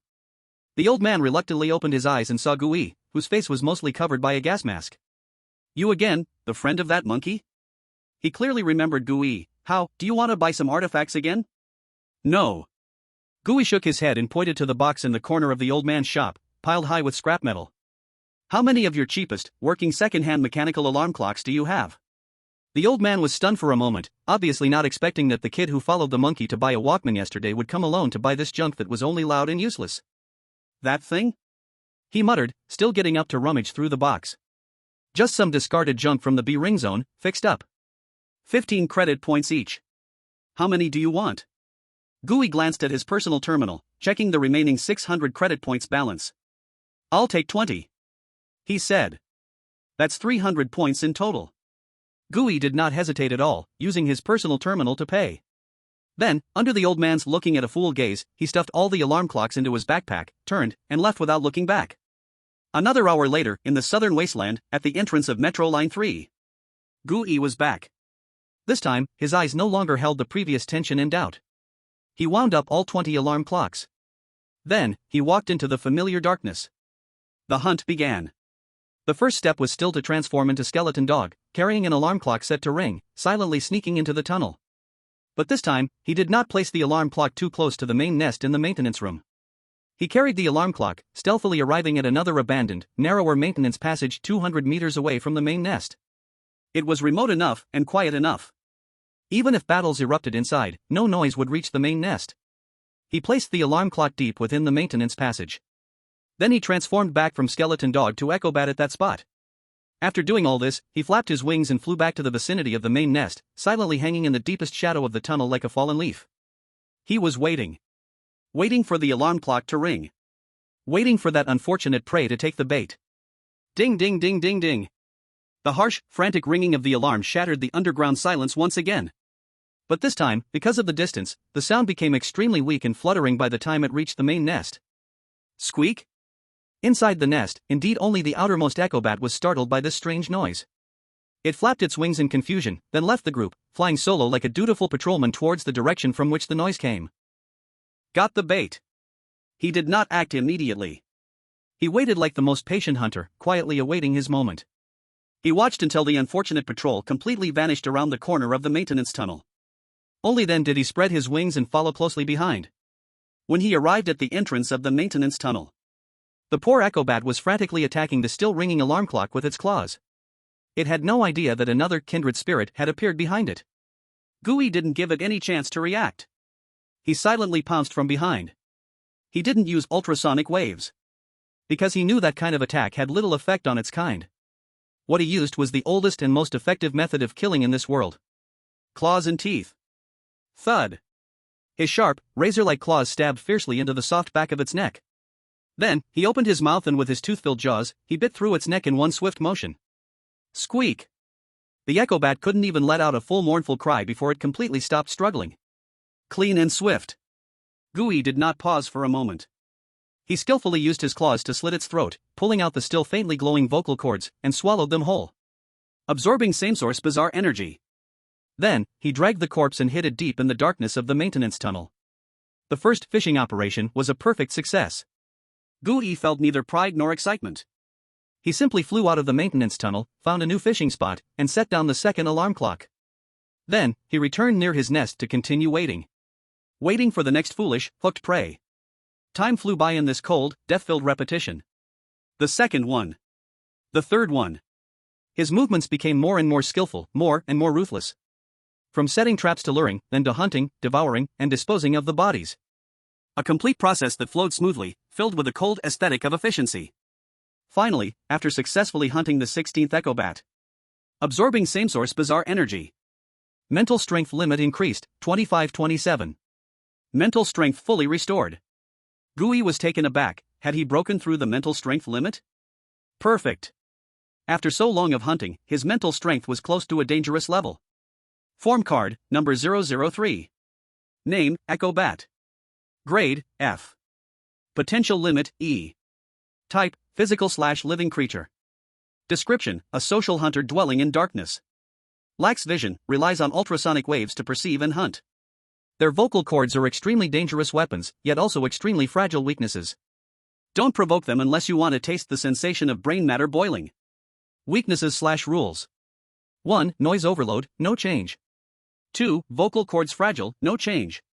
The old man reluctantly opened his eyes and saw Guyi, whose face was mostly covered by a gas mask. You again, the friend of that monkey? He clearly remembered Guyi. How, do you want to buy some artifacts again? No. Guyi shook his head and pointed to the box in the corner of the old man's shop, piled high with scrap metal. How many of your cheapest, working second-hand mechanical alarm clocks do you have? The old man was stunned for a moment, obviously not expecting that the kid who followed the monkey to buy a Walkman yesterday would come alone to buy this junk that was only loud and useless. That thing? He muttered, still getting up to rummage through the box. Just some discarded junk from the B-ring zone, fixed up. 15 credit points each. How many do you want? Gooey glanced at his personal terminal, checking the remaining 600 credit points balance. I'll take 20. He said. That's 300 points in total. Gooey did not hesitate at all, using his personal terminal to pay. Then, under the old man's looking at a fool gaze, he stuffed all the alarm clocks into his backpack, turned, and left without looking back. Another hour later, in the southern wasteland, at the entrance of Metro Line 3. Gooey was back. This time, his eyes no longer held the previous tension and doubt. He wound up all 20 alarm clocks. Then, he walked into the familiar darkness. The hunt began. The first step was still to transform into skeleton dog, carrying an alarm clock set to ring, silently sneaking into the tunnel. But this time, he did not place the alarm clock too close to the main nest in the maintenance room. He carried the alarm clock, stealthily arriving at another abandoned, narrower maintenance passage 200 meters away from the main nest. It was remote enough and quiet enough. Even if battles erupted inside, no noise would reach the main nest. He placed the alarm clock deep within the maintenance passage. Then he transformed back from skeleton dog to echo bat at that spot. After doing all this, he flapped his wings and flew back to the vicinity of the main nest, silently hanging in the deepest shadow of the tunnel like a fallen leaf. He was waiting. Waiting for the alarm clock to ring. Waiting for that unfortunate prey to take the bait. Ding ding ding ding ding. The harsh, frantic ringing of the alarm shattered the underground silence once again. But this time, because of the distance, the sound became extremely weak and fluttering by the time it reached the main nest. Squeak? Inside the nest, indeed only the outermost echo bat was startled by this strange noise. It flapped its wings in confusion, then left the group, flying solo like a dutiful patrolman towards the direction from which the noise came. Got the bait. He did not act immediately. He waited like the most patient hunter, quietly awaiting his moment. He watched until the unfortunate patrol completely vanished around the corner of the maintenance tunnel. Only then did he spread his wings and follow closely behind. When he arrived at the entrance of the maintenance tunnel, the poor echo bat was frantically attacking the still ringing alarm clock with its claws. It had no idea that another kindred spirit had appeared behind it. Gooey didn't give it any chance to react. He silently pounced from behind. He didn't use ultrasonic waves, because he knew that kind of attack had little effect on its kind. What he used was the oldest and most effective method of killing in this world. Claws and teeth. Thud. His sharp, razor-like claws stabbed fiercely into the soft back of its neck. Then, he opened his mouth and with his tooth-filled jaws, he bit through its neck in one swift motion. Squeak! The echo bat couldn't even let out a full mournful cry before it completely stopped struggling. Clean and swift. Gooey did not pause for a moment. He skillfully used his claws to slit its throat, pulling out the still faintly glowing vocal cords, and swallowed them whole, absorbing same-source bizarre energy. Then, he dragged the corpse and hid it deep in the darkness of the maintenance tunnel. The first fishing operation was a perfect success. Gooey felt neither pride nor excitement. He simply flew out of the maintenance tunnel, found a new fishing spot, and set down the second alarm clock. Then, he returned near his nest to continue waiting. Waiting for the next foolish, hooked prey. Time flew by in this cold, death-filled repetition. The second one. The third one. His movements became more and more skillful, more and more ruthless. From setting traps to luring, then to hunting, devouring, and disposing of the bodies. A complete process that flowed smoothly, filled with a cold aesthetic of efficiency. Finally, after successfully hunting the 16th echo bat, absorbing same-source bizarre energy, mental strength limit increased, 25-27. Mental strength fully restored. Gooey was taken aback. Had he broken through the mental strength limit? Perfect. After so long of hunting, his mental strength was close to a dangerous level. Form card, number 003. Name, Echo Bat. Grade, F. Potential limit, E. Type, physical/living creature. Description, a social hunter dwelling in darkness. Lacks vision, relies on ultrasonic waves to perceive and hunt. Their vocal cords are extremely dangerous weapons, yet also extremely fragile weaknesses. Don't provoke them unless you want to taste the sensation of brain matter boiling. Weaknesses/rules. 1. Noise overload, no change. 2. Vocal cords fragile, no change.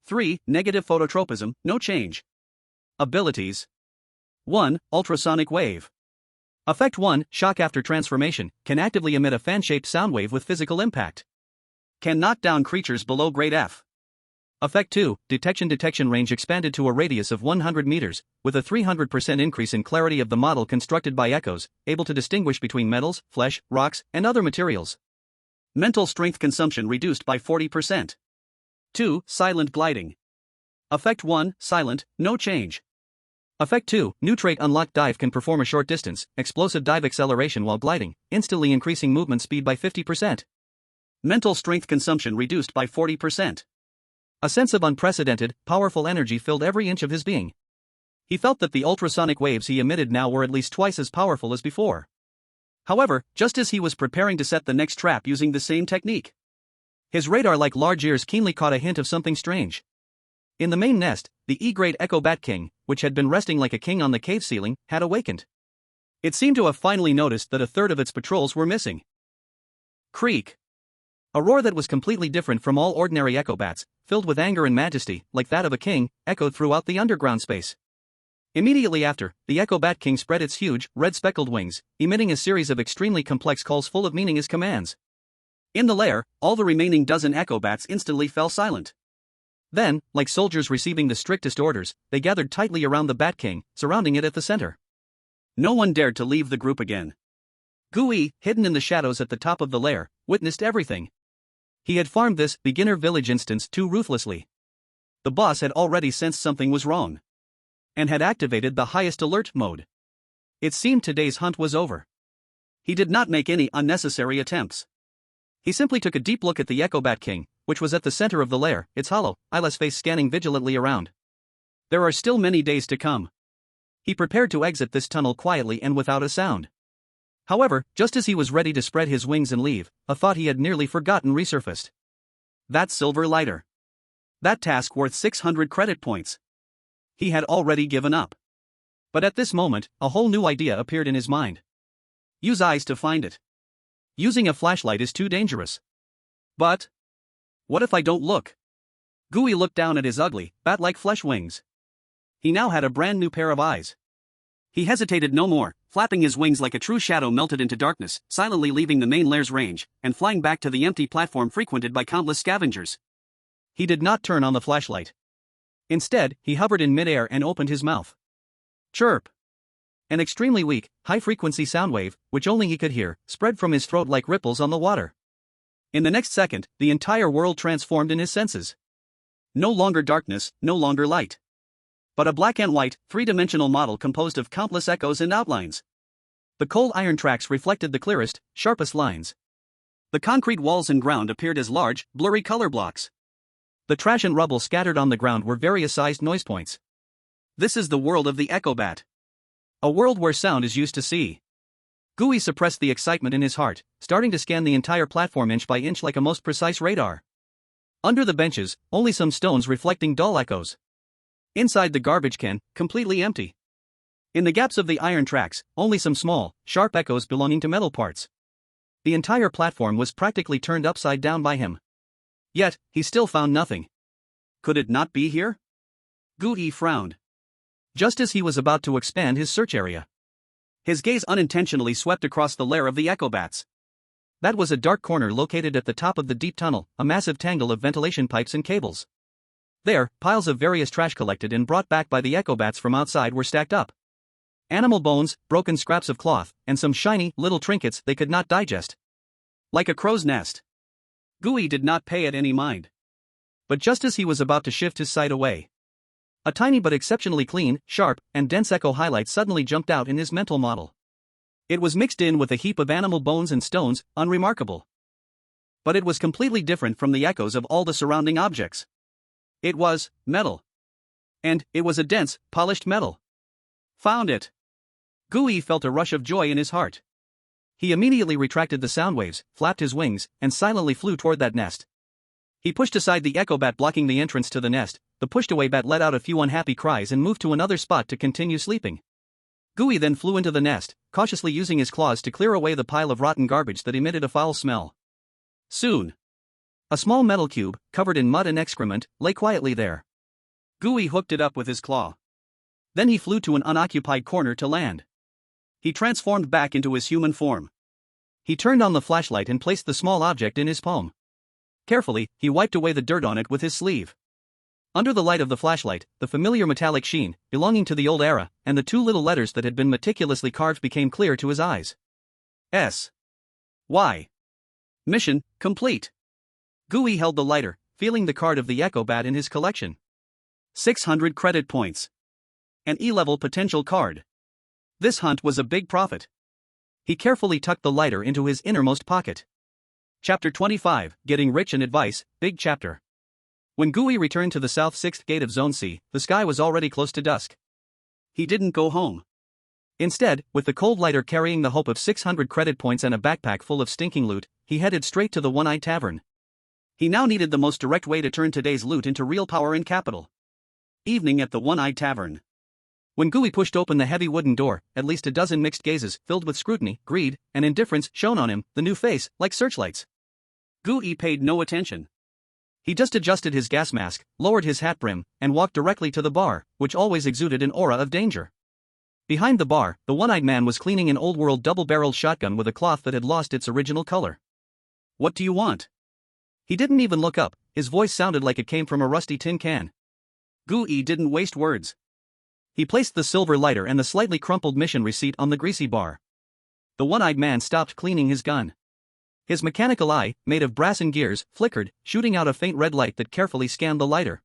3. Negative phototropism, no change. Abilities. 1. Ultrasonic wave. Effect 1, shock after transformation, can actively emit a fan-shaped sound wave with physical impact. Can knock down creatures below grade F. Effect 2, detection range expanded to a radius of 100 meters, with a 300% increase in clarity of the model constructed by echoes, able to distinguish between metals, flesh, rocks, and other materials. Mental strength consumption reduced by 40%. 2. Silent gliding. Effect 1, silent, no change. Effect 2, new trait unlocked dive can perform a short distance, explosive dive acceleration while gliding, instantly increasing movement speed by 50%. Mental strength consumption reduced by 40%. A sense of unprecedented, powerful energy filled every inch of his being. He felt that the ultrasonic waves he emitted now were at least twice as powerful as before. However, just as he was preparing to set the next trap using the same technique, his radar-like large ears keenly caught a hint of something strange. In the main nest, the E-grade Echo Bat King, which had been resting like a king on the cave ceiling, had awakened. It seemed to have finally noticed that a third of its patrols were missing. Creak. A roar that was completely different from all ordinary echo bats, filled with anger and majesty, like that of a king, echoed throughout the underground space. Immediately after, the Echo Bat King spread its huge, red-speckled wings, emitting a series of extremely complex calls full of meaning as commands. In the lair, all the remaining dozen echo bats instantly fell silent. Then, like soldiers receiving the strictest orders, they gathered tightly around the Bat King, surrounding it at the center. No one dared to leave the group again. Gui, hidden in the shadows at the top of the lair, witnessed everything. He had farmed this beginner village instance too ruthlessly. The boss had already sensed something was wrong, and had activated the highest alert mode. It seemed today's hunt was over. He did not make any unnecessary attempts. He simply took a deep look at the Echo Bat King, which was at the center of the lair, its hollow, eyeless face scanning vigilantly around. There are still many days to come. He prepared to exit this tunnel quietly and without a sound. However, just as he was ready to spread his wings and leave, a thought he had nearly forgotten resurfaced. That silver lighter. That task worth 600 credit points. He had already given up. But at this moment, a whole new idea appeared in his mind. Use eyes to find it. Using a flashlight is too dangerous. But what if I don't look? Gui looked down at his ugly, bat-like flesh wings. He now had a brand new pair of eyes. He hesitated no more, flapping his wings like a true shadow melted into darkness, silently leaving the main lair's range, and flying back to the empty platform frequented by countless scavengers. He did not turn on the flashlight. Instead, he hovered in midair and opened his mouth. Chirp! An extremely weak, high-frequency sound wave, which only he could hear, spread from his throat like ripples on the water. In the next second, the entire world transformed in his senses. No longer darkness, no longer light, but a black and white, three-dimensional model composed of countless echoes and outlines. The cold iron tracks reflected the clearest, sharpest lines. The concrete walls and ground appeared as large, blurry color blocks. The trash and rubble scattered on the ground were various-sized noise points. This is the world of the Echo Bat. A world where sound is used to see. Gui suppressed the excitement in his heart, starting to scan the entire platform inch by inch like a most precise radar. Under the benches, only some stones reflecting dull echoes. Inside the garbage can, completely empty. In the gaps of the iron tracks, only some small, sharp echoes belonging to metal parts. The entire platform was practically turned upside down by him. Yet, he still found nothing. Could it not be here? Gui frowned. Just as he was about to expand his search area, his gaze unintentionally swept across the lair of the Echo Bats. That was a dark corner located at the top of the deep tunnel, a massive tangle of ventilation pipes and cables. There, piles of various trash collected and brought back by the Echo Bats from outside were stacked up. Animal bones, broken scraps of cloth, and some shiny, little trinkets they could not digest. Like a crow's nest. Gui did not pay it any mind. But just as he was about to shift his sight away, a tiny but exceptionally clean, sharp, and dense echo highlight suddenly jumped out in his mental model. It was mixed in with a heap of animal bones and stones, unremarkable. But it was completely different from the echoes of all the surrounding objects. It was metal. And it was a dense, polished metal. Found it! Gui felt a rush of joy in his heart. He immediately retracted the sound waves, flapped his wings, and silently flew toward that nest. He pushed aside the Echo Bat blocking the entrance to the nest. The pushed-away bat let out a few unhappy cries and moved to another spot to continue sleeping. Gui then flew into the nest, cautiously using his claws to clear away the pile of rotten garbage that emitted a foul smell. Soon, a small metal cube, covered in mud and excrement, lay quietly there. Gui hooked it up with his claw. Then he flew to an unoccupied corner to land. He transformed back into his human form. He turned on the flashlight and placed the small object in his palm. Carefully, he wiped away the dirt on it with his sleeve. Under the light of the flashlight, the familiar metallic sheen, belonging to the old era, and the two little letters that had been meticulously carved became clear to his eyes. S. Y. Mission complete. Gooey held the lighter, feeling the card of the Echo Bat in his collection. 600 credit points. An E-level potential card. This hunt was a big profit. He carefully tucked the lighter into his innermost pocket. Chapter 25, Getting Rich and Advice, Big Chapter. When Gooey returned to the South 6th Gate of Zone C, the sky was already close to dusk. He didn't go home. Instead, with the cold lighter carrying the hope of 600 credit points and a backpack full of stinking loot, he headed straight to the One-Eyed Tavern. He now needed the most direct way to turn today's loot into real power and capital. Evening at the One-Eyed Tavern. When Gooey pushed open the heavy wooden door, at least a dozen mixed gazes, filled with scrutiny, greed, and indifference, shone on him, the new face, like searchlights. Gooey paid no attention. He just adjusted his gas mask, lowered his hat brim, and walked directly to the bar, which always exuded an aura of danger. Behind the bar, the one-eyed man was cleaning an old-world double-barreled shotgun with a cloth that had lost its original color. "What do you want?" He didn't even look up, his voice sounded like it came from a rusty tin can. Gooey didn't waste words. He placed the silver lighter and the slightly crumpled mission receipt on the greasy bar. The one-eyed man stopped cleaning his gun. His mechanical eye, made of brass and gears, flickered, shooting out a faint red light that carefully scanned the lighter.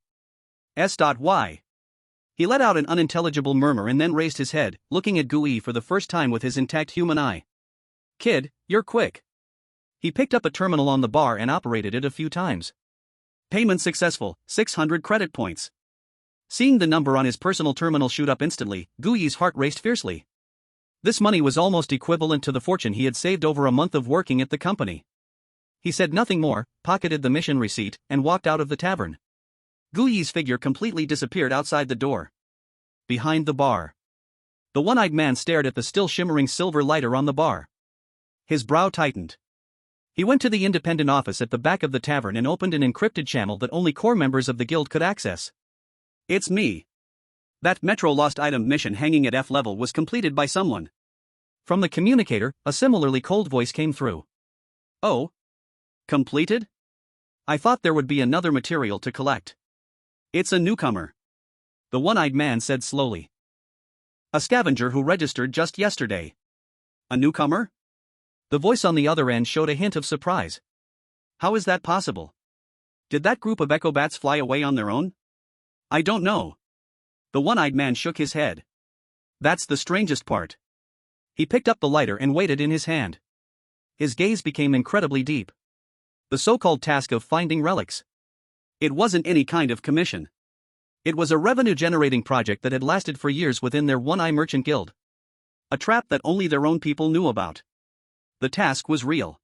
S.Y. He let out an unintelligible murmur and then raised his head, looking at Gooey for the first time with his intact human eye. "Kid, you're quick." He picked up a terminal on the bar and operated it a few times. Payment successful, 600 credit points. Seeing the number on his personal terminal shoot up instantly, Gooey's heart raced fiercely. This money was almost equivalent to the fortune he had saved over a month of working at the company. He said nothing more, pocketed the mission receipt, and walked out of the tavern. Gooey's figure completely disappeared outside the door. Behind the bar. The one-eyed man stared at the still shimmering silver lighter on the bar. His brow tightened. He went to the independent office at the back of the tavern and opened an encrypted channel that only core members of the guild could access. "It's me. That Metro Lost Item mission hanging at F level was completed by someone." From the communicator, a similarly cold voice came through. "Oh? Completed? I thought there would be another material to collect." "It's a newcomer," the one-eyed man said slowly. "A scavenger who registered just yesterday." "A newcomer?" The voice on the other end showed a hint of surprise. "How is that possible? Did that group of Echo Bats fly away on their own?" "I don't know." The one-eyed man shook his head. "That's the strangest part." He picked up the lighter and weighed it in his hand. His gaze became incredibly deep. The so-called task of finding relics. It wasn't any kind of commission. It was a revenue-generating project that had lasted for years within their One-Eye Merchant Guild. A trap that only their own people knew about. The task was real.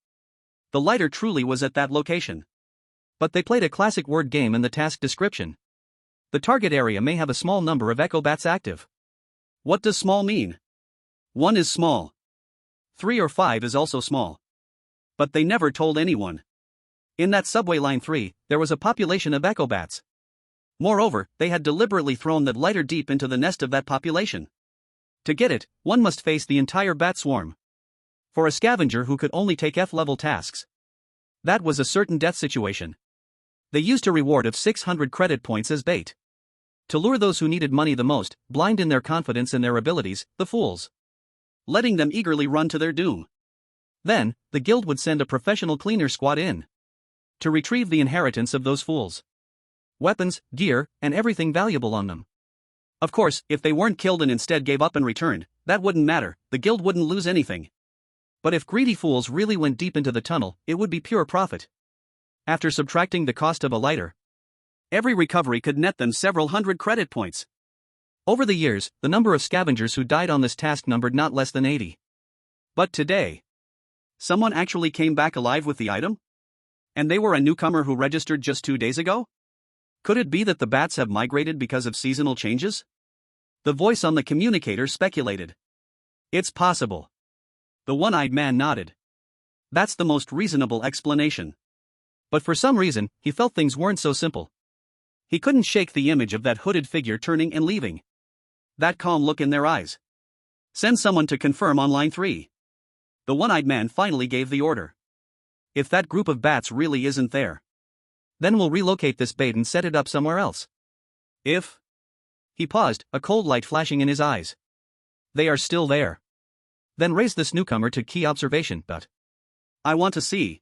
The lighter truly was at that location. But they played a classic word game in the task description. The target area may have a small number of Echo Bats active. What does small mean? 1 is small. 3 or 5 is also small. But they never told anyone. In that subway line 3, there was a population of Echo Bats. Moreover, they had deliberately thrown that lighter deep into the nest of that population. To get it, one must face the entire bat swarm. For a scavenger who could only take F-level tasks, that was a certain death situation. They used a reward of 600 credit points as bait. To lure those who needed money the most, blind in their confidence in their abilities, the fools. Letting them eagerly run to their doom. Then, the guild would send a professional cleaner squad in to retrieve the inheritance of those fools. Weapons, gear, and everything valuable on them. Of course, if they weren't killed and instead gave up and returned, that wouldn't matter, the guild wouldn't lose anything. But if greedy fools really went deep into the tunnel, it would be pure profit. After subtracting the cost of a lighter, every recovery could net them several hundred credit points. Over the years, the number of scavengers who died on this task numbered not less than 80. But today, someone actually came back alive with the item? And they were a newcomer who registered just 2 days ago? Could it be that the bats have migrated because of seasonal changes? The voice on the communicator speculated. It's possible. The one-eyed man nodded. That's the most reasonable explanation. But for some reason, he felt things weren't so simple. He couldn't shake the image of that hooded figure turning and leaving. That calm look in their eyes. Send someone to confirm on line 3. The one-eyed man finally gave the order. If that group of bats really isn't there, then we'll relocate this bait and set it up somewhere else. If... He paused, a cold light flashing in his eyes. They are still there. Then raised this newcomer to key observation, but... I want to see.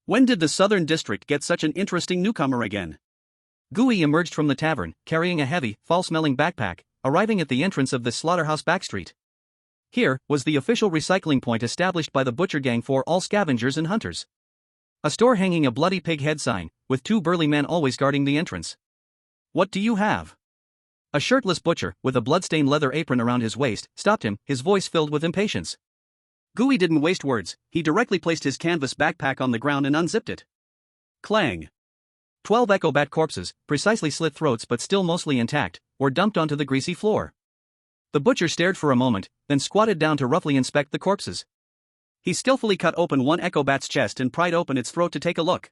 When did the Southern District get such an interesting newcomer again? Gooey emerged from the tavern, carrying a heavy, foul-smelling backpack, arriving at the entrance of the slaughterhouse backstreet. Here was the official recycling point established by the butcher gang for all scavengers and hunters. A store hanging a bloody pig head sign, with 2 burly men always guarding the entrance. What do you have? A shirtless butcher, with a bloodstained leather apron around his waist, stopped him, his voice filled with impatience. Gooey didn't waste words, he directly placed his canvas backpack on the ground and unzipped it. Clang! 12 echobat corpses, precisely slit throats but still mostly intact, were dumped onto the greasy floor. The butcher stared for a moment, then squatted down to roughly inspect the corpses. He skillfully cut open one echobat's chest and pried open its throat to take a look.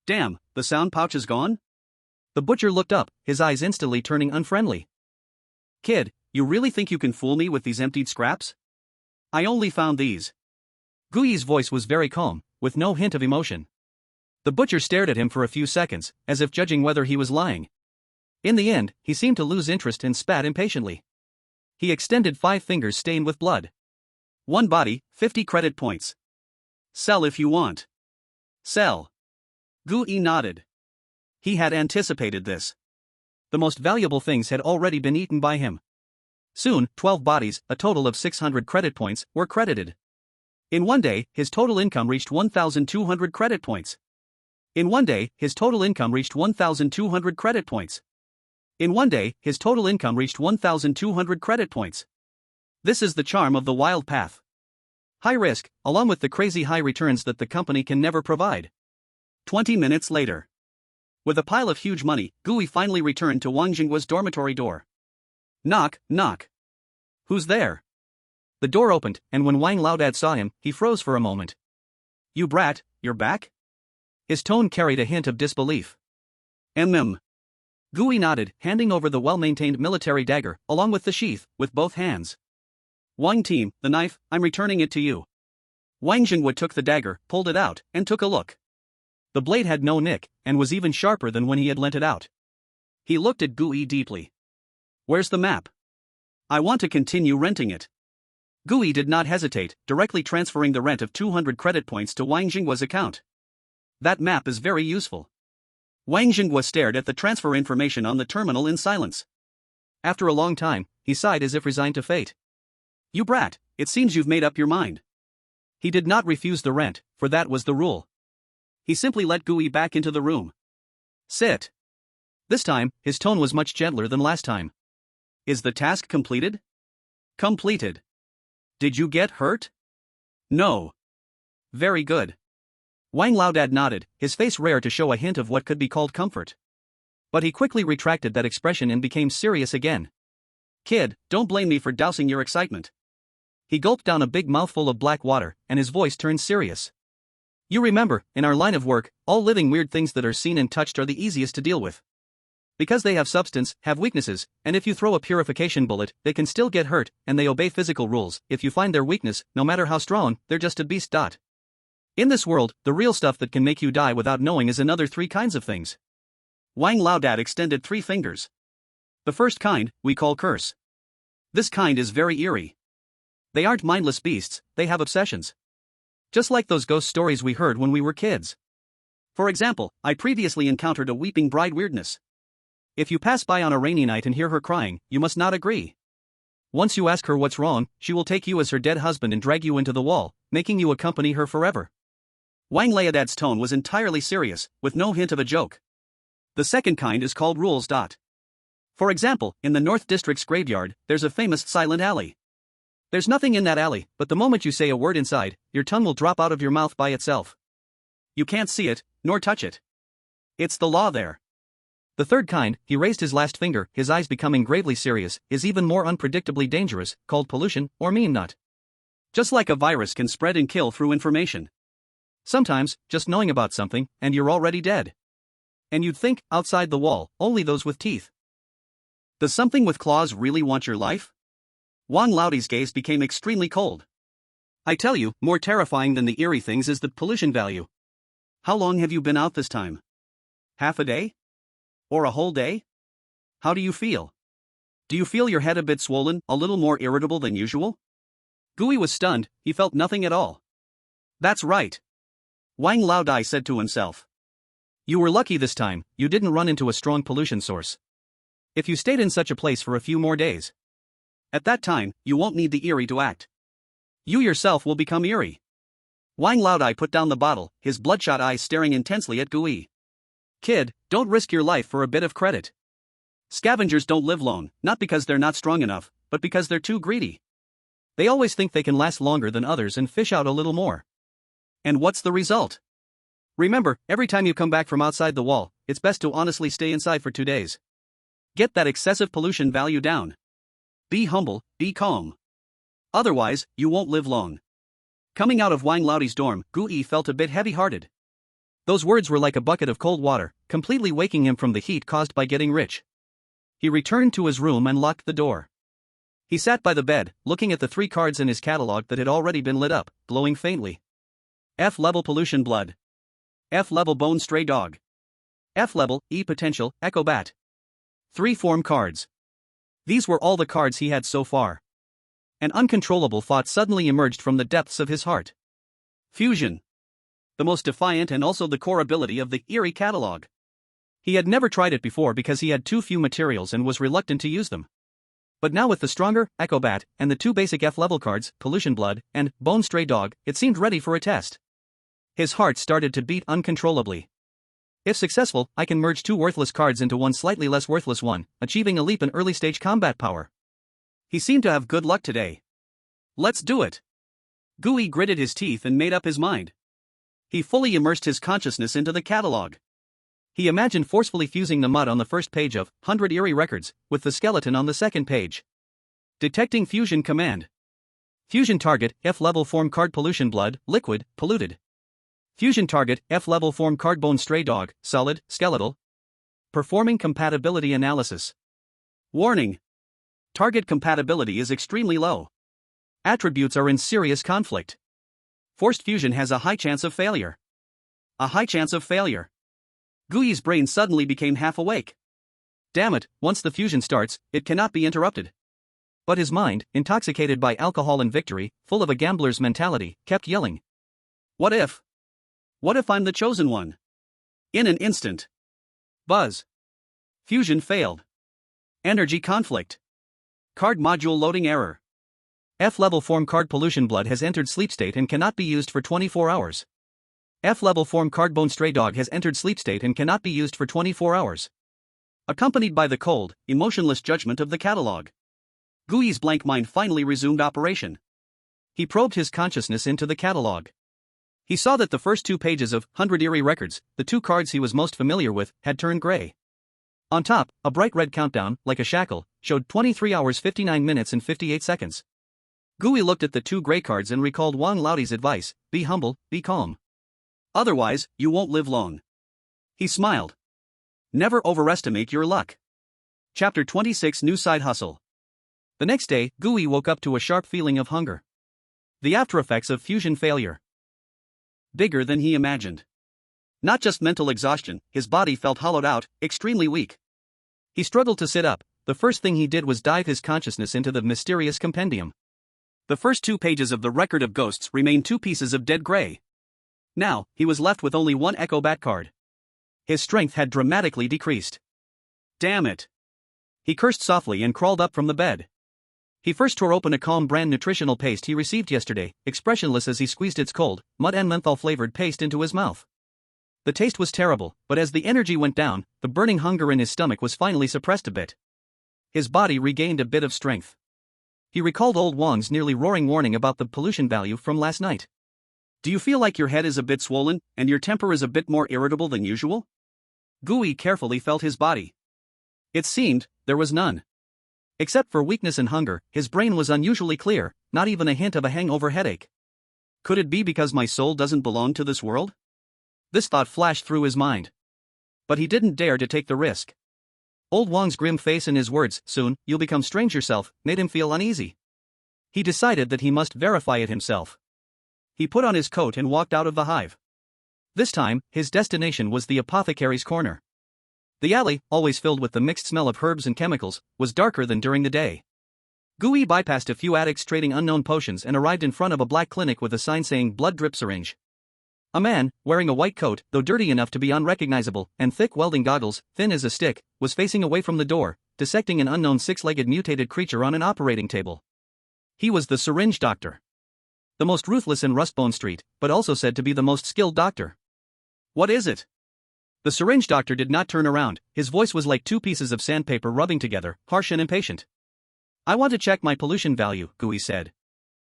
Damn, the sound pouch is gone? The butcher looked up, his eyes instantly turning unfriendly. Kid, you really think you can fool me with these emptied scraps? I only found these. Gooey's voice was very calm, with no hint of emotion. The butcher stared at him for a few seconds, as if judging whether he was lying. In the end, he seemed to lose interest and spat impatiently. He extended 5 fingers stained with blood. 1 body, 50 credit points. Sell if you want. Sell. Gooey nodded. He had anticipated this. The most valuable things had already been eaten by him. Soon, 12 bodies, a total of 600 credit points, were credited. In one day, his total income reached 1,200 credit points. In one day, his total income reached 1,200 credit points. In one day, his total income reached 1,200 credit points. This is the charm of the wild path. High risk, along with the crazy high returns that the company can never provide. 20 minutes later. With a pile of huge money, Gooey finally returned to Wang Jingwa's dormitory door. Knock, knock. Who's there? The door opened, and when Wang Laodad saw him, he froze for a moment. You brat, you're back? His tone carried a hint of disbelief. Gooey nodded, handing over the well-maintained military dagger, along with the sheath, with both hands. Wang team, the knife, I'm returning it to you. Wang Jingwa took the dagger, pulled it out, and took a look. The blade had no nick, and was even sharper than when he had lent it out. He looked at Gooey deeply. Where's the map? I want to continue renting it. Gooey did not hesitate, directly transferring the rent of 200 credit points to Wang Jingwa's account. That map is very useful. Wang Jingwa stared at the transfer information on the terminal in silence. After a long time, he sighed as if resigned to fate. You brat, it seems you've made up your mind. He did not refuse the rent, for that was the rule. He simply let Gooey back into the room. Sit. This time, his tone was much gentler than last time. Is the task completed? Completed. Did you get hurt? No. Very good. Wang Laodad nodded, his face rare to show a hint of what could be called comfort. But he quickly retracted that expression and became serious again. Kid, don't blame me for dousing your excitement. He gulped down a big mouthful of black water, and his voice turned serious. You remember, in our line of work, all living weird things that are seen and touched are the easiest to deal with. Because they have substance, have weaknesses, and if you throw a purification bullet, they can still get hurt, and they obey physical rules. If you find their weakness, no matter how strong, they're just a beast. In this world, the real stuff that can make you die without knowing is another 3 kinds of things. Wang Laodad extended 3 fingers. The first kind, we call curse. This kind is very eerie. They aren't mindless beasts, they have obsessions. Just like those ghost stories we heard when we were kids. For example, I previously encountered a weeping bride weirdness. If you pass by on a rainy night and hear her crying, you must not agree. Once you ask her what's wrong, she will take you as her dead husband and drag you into the wall, making you accompany her forever. Wang Laodad's tone was entirely serious, with no hint of a joke. The second kind is called rules. For example, in the North District's graveyard, there's a famous silent alley. There's nothing in that alley, but the moment you say a word inside, your tongue will drop out of your mouth by itself. You can't see it, nor touch it. It's the law there. The third kind, he raised his last finger, his eyes becoming gravely serious, is even more unpredictably dangerous, called pollution, or mean nut. Just like a virus can spread and kill through information. Sometimes, just knowing about something, and you're already dead. And you'd think, outside the wall, only those with teeth. Does something with claws really want your life? Wang Laoti's gaze became extremely cold. I tell you, more terrifying than the eerie things is the pollution value. How long have you been out this time? Half a day? Or a whole day? How do you feel? Do you feel your head a bit swollen, a little more irritable than usual? Gui was stunned, he felt nothing at all. That's right. Wang Laodai said to himself. You were lucky this time, you didn't run into a strong pollution source. If you stayed in such a place for a few more days, at that time, you won't need the eerie to act. You yourself will become eerie. Wang Laodai put down the bottle, his bloodshot eyes staring intensely at Gui. Kid, don't risk your life for a bit of credit. Scavengers don't live long, not because they're not strong enough, but because they're too greedy. They always think they can last longer than others and fish out a little more. And what's the result? Remember, every time you come back from outside the wall, it's best to honestly stay inside for 2 days. Get that excessive pollution value down. Be humble, be calm. Otherwise, you won't live long. Coming out of Wang Laoti's dorm, Gui felt a bit heavy-hearted. Those words were like a bucket of cold water, completely waking him from the heat caused by getting rich. He returned to his room and locked the door. He sat by the bed, looking at the 3 cards in his catalog that had already been lit up, glowing faintly. F-level pollution blood. F-level bone stray dog. F-level, E potential, echo bat. 3 form cards. These were all the cards he had so far. An uncontrollable thought suddenly emerged from the depths of his heart. Fusion. The most defiant and also the core ability of the Eerie catalog. He had never tried it before because he had too few materials and was reluctant to use them. But now with the stronger, Echo Bat, and the 2 basic F-level cards, Pollution Blood, and Bone Stray Dog, it seemed ready for a test. His heart started to beat uncontrollably. If successful, I can merge 2 worthless cards into one slightly less worthless one, achieving a leap in early-stage combat power. He seemed to have good luck today. Let's do it. Gui gritted his teeth and made up his mind. He fully immersed his consciousness into the catalog. He imagined forcefully fusing the mud on the first page of 100 Eerie Records, with the skeleton on the second page. Detecting fusion command. Fusion target, F-level form card pollution blood, liquid, polluted. Fusion target, F-level form card bone stray dog, solid, skeletal. Performing compatibility analysis. Warning. Target compatibility is extremely low. Attributes are in serious conflict. Forced fusion has a high chance of failure. A high chance of failure. Gui's brain suddenly became half awake. Damn it, once the fusion starts, it cannot be interrupted. But his mind, intoxicated by alcohol and victory, full of a gambler's mentality, kept yelling. What if? What if I'm the chosen one? In an instant. Buzz. Fusion failed. Energy conflict. Card module loading error. F-level form card pollution blood has entered sleep state and cannot be used for 24 hours. F-level form card bone stray dog has entered sleep state and cannot be used for 24 hours. Accompanied by the cold, emotionless judgment of the catalog. Gui's blank mind finally resumed operation. He probed his consciousness into the catalog. He saw that the first 2 pages of 100 Eerie Records, the 2 cards he was most familiar with, had turned gray. On top, a bright red countdown, like a shackle, showed 23 hours 59 minutes and 58 seconds. Gui looked at the 2 gray cards and recalled Wang Laoti's advice, be humble, be calm. Otherwise, you won't live long. He smiled. Never overestimate your luck. Chapter 26 New Side Hustle. The next day, Gui woke up to a sharp feeling of hunger. The aftereffects of fusion failure. Bigger than he imagined. Not just mental exhaustion, his body felt hollowed out, extremely weak. He struggled to sit up. The first thing he did was dive his consciousness into the mysterious compendium. The first 2 pages of the Record of Ghosts remained 2 pieces of dead gray. Now, he was left with only 1 Echo Bat card. His strength had dramatically decreased. Damn it. He cursed softly and crawled up from the bed. He first tore open a Calm brand nutritional paste he received yesterday, expressionless as he squeezed its cold, mud and menthol-flavored paste into his mouth. The taste was terrible, but as the energy went down, the burning hunger in his stomach was finally suppressed a bit. His body regained a bit of strength. He recalled old Wang's nearly roaring warning about the pollution value from last night. Do you feel like your head is a bit swollen, and your temper is a bit more irritable than usual? Gui carefully felt his body. It seemed, there was none. Except for weakness and hunger, his brain was unusually clear, not even a hint of a hangover headache. Could it be because my soul doesn't belong to this world? This thought flashed through his mind. But he didn't dare to take the risk. Old Wang's grim face and his words, soon, you'll become strange yourself, made him feel uneasy. He decided that he must verify it himself. He put on his coat and walked out of the hive. This time, his destination was the apothecary's corner. The alley, always filled with the mixed smell of herbs and chemicals, was darker than during the day. Gui bypassed a few addicts trading unknown potions and arrived in front of a black clinic with a sign saying blood drip syringe. A man, wearing a white coat, though dirty enough to be unrecognizable, and thick welding goggles, thin as a stick, was facing away from the door, dissecting an unknown six-legged mutated creature on an operating table. He was the syringe doctor. The most ruthless in Rustbone Street, but also said to be the most skilled doctor. "What is it?" The syringe doctor did not turn around. His voice was like two pieces of sandpaper rubbing together, harsh and impatient. "I want to check my pollution value," Gui said.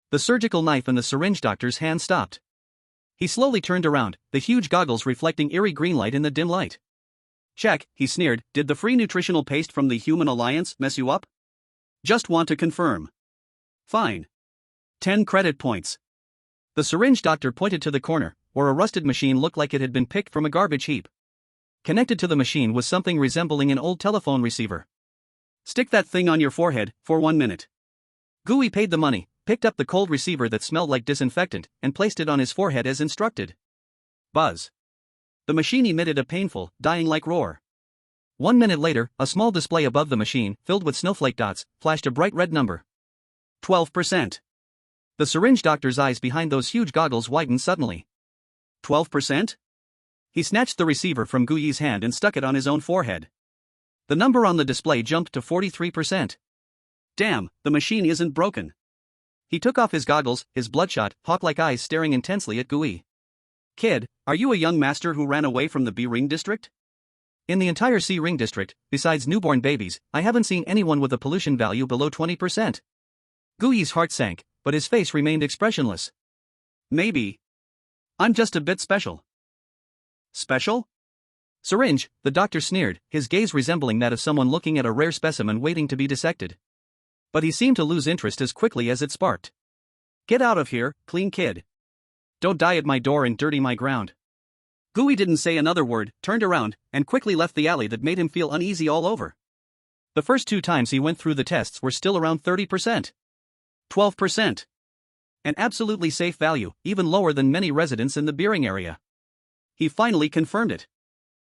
The surgical knife in the syringe doctor's hand stopped. He slowly turned around, the huge goggles reflecting eerie green light in the dim light. "Check," he sneered. "Did the free nutritional paste from the Human Alliance mess you up?" "Just want to confirm." "Fine. 10 credit points." The syringe doctor pointed to the corner, where a rusted machine looked like it had been picked from a garbage heap. Connected to the machine was something resembling an old telephone receiver. "Stick that thing on your forehead, for 1 minute." Gui paid the money, picked up the cold receiver that smelled like disinfectant, and placed it on his forehead as instructed. Buzz. The machine emitted a painful, dying-like roar. 1 minute later, a small display above the machine, filled with snowflake dots, flashed a bright red number. 12%. The syringe doctor's eyes behind those huge goggles widened suddenly. 12%? He snatched the receiver from Gui's hand and stuck it on his own forehead. The number on the display jumped to 43%. Damn, the machine isn't broken. He took off his goggles, his bloodshot, hawk-like eyes staring intensely at Gui. "Kid, are you a young master who ran away from the B-Ring district?" "In the entire C-Ring district, besides newborn babies, I haven't seen anyone with a pollution value below 20%. Gui's heart sank, but his face remained expressionless. "Maybe. I'm just a bit special." "Special?" "Syringe," the doctor sneered, his gaze resembling that of someone looking at a rare specimen waiting to be dissected. But he seemed to lose interest as quickly as it sparked. "Get out of here, clean kid. Don't die at my door and dirty my ground." Gui didn't say another word, turned around, and quickly left the alley that made him feel uneasy all over. The first 2 times he went through the tests were still around 30%. 12%. An absolutely safe value, even lower than many residents in the Beering area. He finally confirmed it.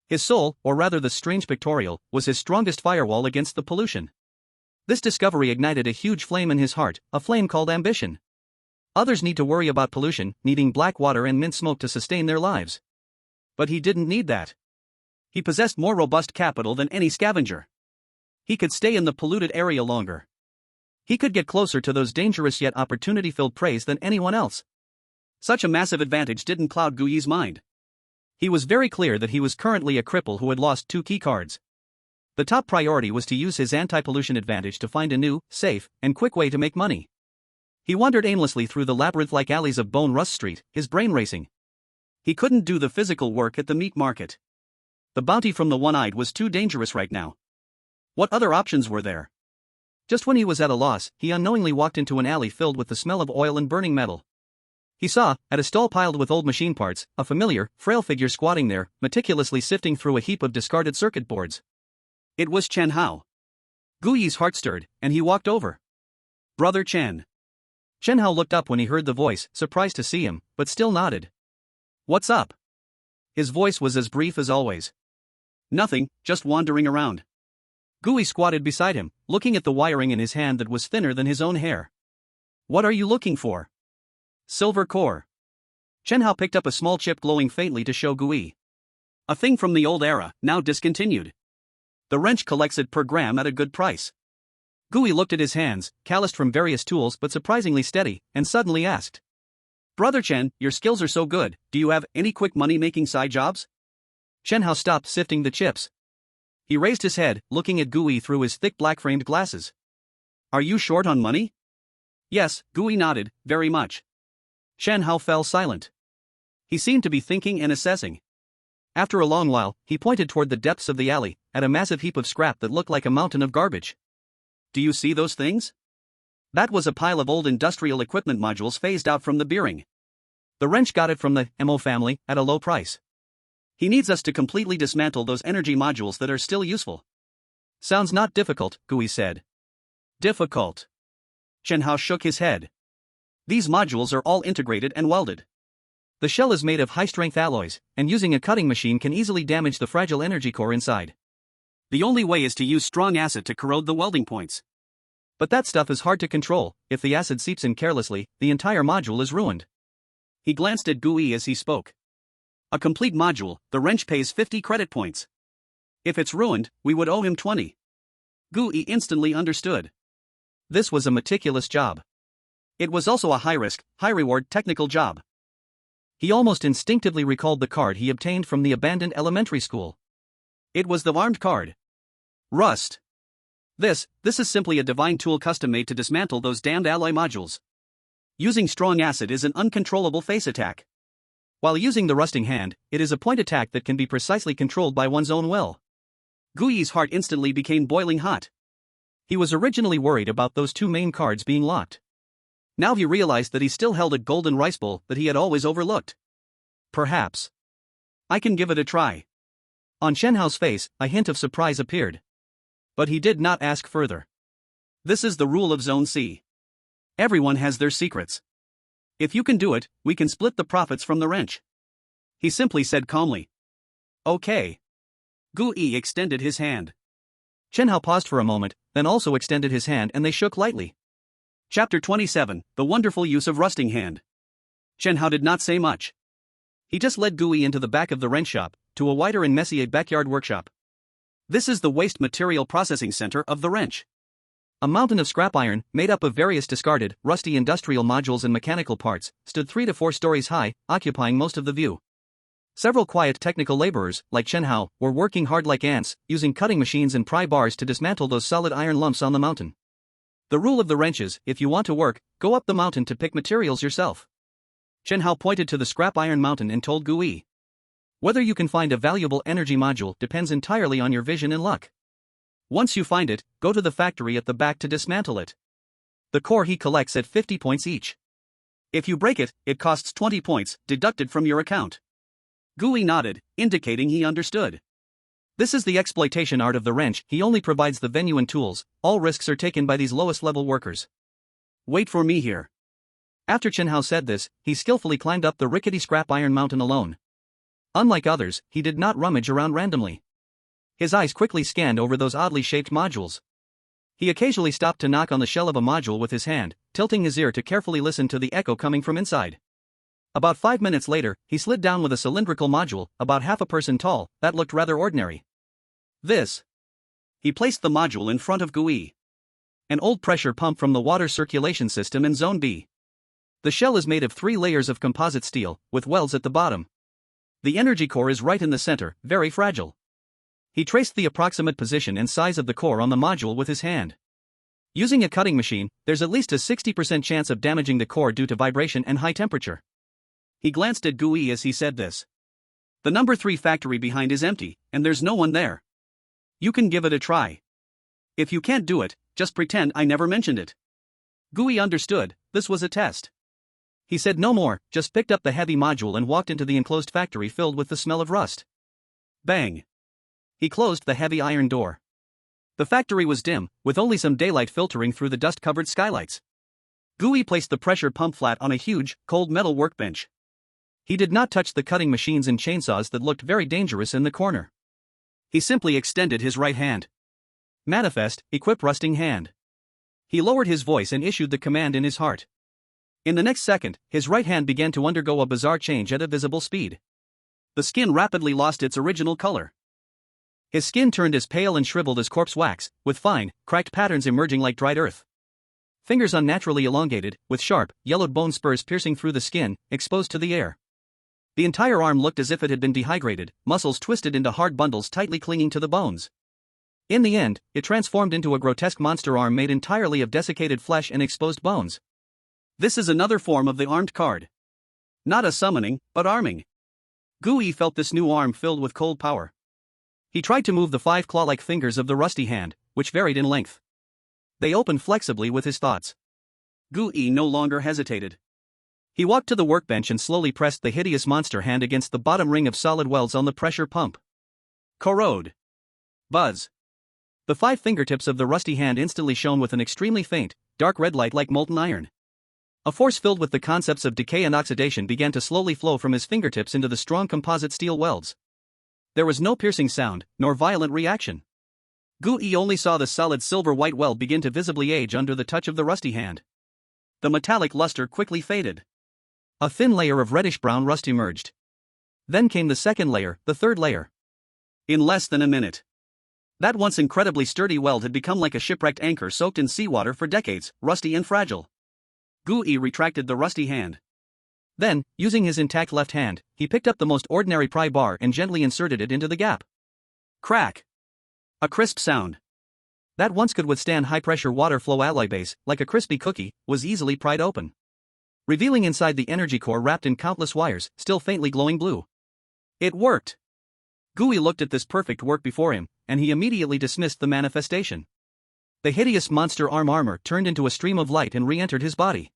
His soul, or rather the strange pictorial, was his strongest firewall against the pollution. This discovery ignited a huge flame in his heart, a flame called ambition. Others need to worry about pollution, needing black water and mint smoke to sustain their lives. But he didn't need that. He possessed more robust capital than any scavenger. He could stay in the polluted area longer. He could get closer to those dangerous yet opportunity-filled preys than anyone else. Such a massive advantage didn't cloud Gui's mind. He was very clear that he was currently a cripple who had lost 2 key cards. The top priority was to use his anti-pollution advantage to find a new, safe, and quick way to make money. He wandered aimlessly through the labyrinth-like alleys of Bone Rust Street, his brain racing. He couldn't do the physical work at the meat market. The bounty from the one-eyed was too dangerous right now. What other options were there? Just when he was at a loss, he unknowingly walked into an alley filled with the smell of oil and burning metal. He saw, at a stall piled with old machine parts, a familiar, frail figure squatting there, meticulously sifting through a heap of discarded circuit boards. It was Chen Hao. Gui's heart stirred, and he walked over. "Brother Chen." Chen Hao looked up when he heard the voice, surprised to see him, but still nodded. "What's up?" His voice was as brief as always. "Nothing, just wandering around." Gui squatted beside him, looking at the wiring in his hand that was thinner than his own hair. "What are you looking for?" "Silver core." Chen Hao picked up a small chip glowing faintly to show Gui. "A thing from the old era, now discontinued. The wrench collects it per gram at a good price." Gui looked at his hands, calloused from various tools but surprisingly steady, and suddenly asked. "Brother Chen, your skills are so good, do you have any quick money-making side jobs?" Chen Hao stopped sifting the chips. He raised his head, looking at Gui through his thick black-framed glasses. "Are you short on money?" "Yes," Gui nodded, "very much." Chen Hao fell silent. He seemed to be thinking and assessing. After a long while, he pointed toward the depths of the alley, at a massive heap of scrap that looked like a mountain of garbage. "Do you see those things?" That was a pile of old industrial equipment modules phased out from the Beering. The wrench got it from the MO family at a low price. He needs us to completely dismantle those energy modules that are still useful. "Sounds not difficult," Gui said. "Difficult." Chen Hao shook his head. These modules are all integrated and welded. The shell is made of high-strength alloys, and using a cutting machine can easily damage the fragile energy core inside. The only way is to use strong acid to corrode the welding points. But that stuff is hard to control. If the acid seeps in carelessly, the entire module is ruined. He glanced at Gui as he spoke. A complete module, the wrench pays 50 credit points. If it's ruined, we would owe him 20. Gui instantly understood. This was a meticulous job. It was also a high-risk, high-reward technical job. He almost instinctively recalled the card he obtained from the abandoned elementary school. It was the armed card. Rust. This is simply a divine tool custom-made to dismantle those damned alloy modules. Using strong acid is an uncontrollable face attack. While using the rusting hand, it is a point attack that can be precisely controlled by one's own will. Gui's heart instantly became boiling hot. He was originally worried about those two main cards being locked. Now he realized that he still held a golden rice bowl that he had always overlooked. Perhaps I can give it a try. On Chen Hao's face, a hint of surprise appeared. But he did not ask further. This is the rule of Zone C. Everyone has their secrets. If you can do it, we can split the profits from the wrench. He simply said calmly. Okay. Gui extended his hand. Chen Hao paused for a moment, then also extended his hand and they shook lightly. Chapter 27, The Wonderful Use of Rusting Hand. Chen Hao did not say much. He just led Gui into the back of the wrench shop, to a wider and messier backyard workshop. This is the waste material processing center of the wrench. A mountain of scrap iron, made up of various discarded, rusty industrial modules and mechanical parts, stood 3 to 4 stories high, occupying most of the view. Several quiet technical laborers, like Chen Hao, were working hard like ants, using cutting machines and pry bars to dismantle those solid iron lumps on the mountain. The rule of the wrench is, if you want to work, go up the mountain to pick materials yourself. Chen Hao pointed to the scrap iron mountain and told Gui. Whether you can find a valuable energy module depends entirely on your vision and luck. Once you find it, go to the factory at the back to dismantle it. The core he collects at 50 points each. If you break it, it costs 20 points, deducted from your account. Gui nodded, indicating he understood. This is the exploitation art of the wrench. He only provides the venue and tools, all risks are taken by these lowest level workers. Wait for me here. After Chen Hao said this, he skillfully climbed up the rickety scrap iron mountain alone. Unlike others, he did not rummage around randomly. His eyes quickly scanned over those oddly shaped modules. He occasionally stopped to knock on the shell of a module with his hand, tilting his ear to carefully listen to the echo coming from inside. About 5 minutes later, he slid down with a cylindrical module, about half a person tall, that looked rather ordinary. This. He placed the module in front of Gui. An old pressure pump from the water circulation system in Zone B. The shell is made of 3 layers of composite steel, with welds at the bottom. The energy core is right in the center, very fragile. He traced the approximate position and size of the core on the module with his hand. Using a cutting machine, there's at least a 60% chance of damaging the core due to vibration and high temperature. He glanced at Gui as he said this. The number 3 factory behind is empty, and there's no one there. You can give it a try. If you can't do it, just pretend I never mentioned it. Gui understood, this was a test. He said no more, just picked up the heavy module and walked into the enclosed factory filled with the smell of rust. Bang. He closed the heavy iron door. The factory was dim, with only some daylight filtering through the dust-covered skylights. Gui placed the pressure pump flat on a huge, cold metal workbench. He did not touch the cutting machines and chainsaws that looked very dangerous in the corner. He simply extended his right hand. Manifest, equip rusting hand. He lowered his voice and issued the command in his heart. In the next second, his right hand began to undergo a bizarre change at a visible speed. The skin rapidly lost its original color. His skin turned as pale and shriveled as corpse wax, with fine, cracked patterns emerging like dried earth. Fingers unnaturally elongated, with sharp, yellowed bone spurs piercing through the skin, exposed to the air. The entire arm looked as if it had been dehydrated, muscles twisted into hard bundles tightly clinging to the bones. In the end, it transformed into a grotesque monster arm made entirely of desiccated flesh and exposed bones. This is another form of the armed card. Not a summoning, but arming. Gui felt this new arm filled with cold power. He tried to move the 5 claw-like fingers of the rusty hand, which varied in length. They opened flexibly with his thoughts. Gui no longer hesitated. He walked to the workbench and slowly pressed the hideous monster hand against the bottom ring of solid welds on the pressure pump. Corrode. Buzz. The 5 fingertips of the rusty hand instantly shone with an extremely faint, dark red light like molten iron. A force filled with the concepts of decay and oxidation began to slowly flow from his fingertips into the strong composite steel welds. There was no piercing sound, nor violent reaction. Gu-Yi only saw the solid silver-white weld begin to visibly age under the touch of the rusty hand. The metallic luster quickly faded. A thin layer of reddish-brown rust emerged. Then came the second layer, the third layer. In less than a minute, that once incredibly sturdy weld had become like a shipwrecked anchor soaked in seawater for decades, rusty and fragile. Gu-Yi retracted the rusty hand. Then, using his intact left hand, he picked up the most ordinary pry bar and gently inserted it into the gap. Crack! A crisp sound. That once could withstand high-pressure water flow alloy base, like a crispy cookie, was easily pried open, revealing inside the energy core wrapped in countless wires, still faintly glowing blue. It worked! Gu-Yi looked at this perfect work before him, and he immediately dismissed the manifestation. The hideous monster armor turned into a stream of light and re-entered his body.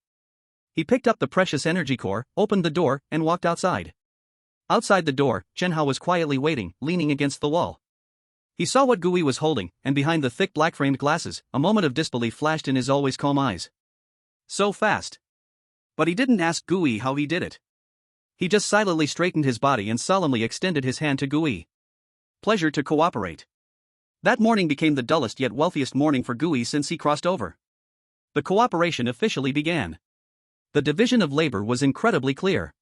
He picked up the precious energy core, opened the door, and walked outside. Outside the door, Chen Hao was quietly waiting, leaning against the wall. He saw what Gu-Yi was holding, and behind the thick black-framed glasses, a moment of disbelief flashed in his always calm eyes. So fast. But he didn't ask Gu-Yi how he did it. He just silently straightened his body and solemnly extended his hand to Gu-Yi. Pleasure to cooperate. That morning became the dullest yet wealthiest morning for Gu-Yi since he crossed over. The cooperation officially began. The division of labor was incredibly clear.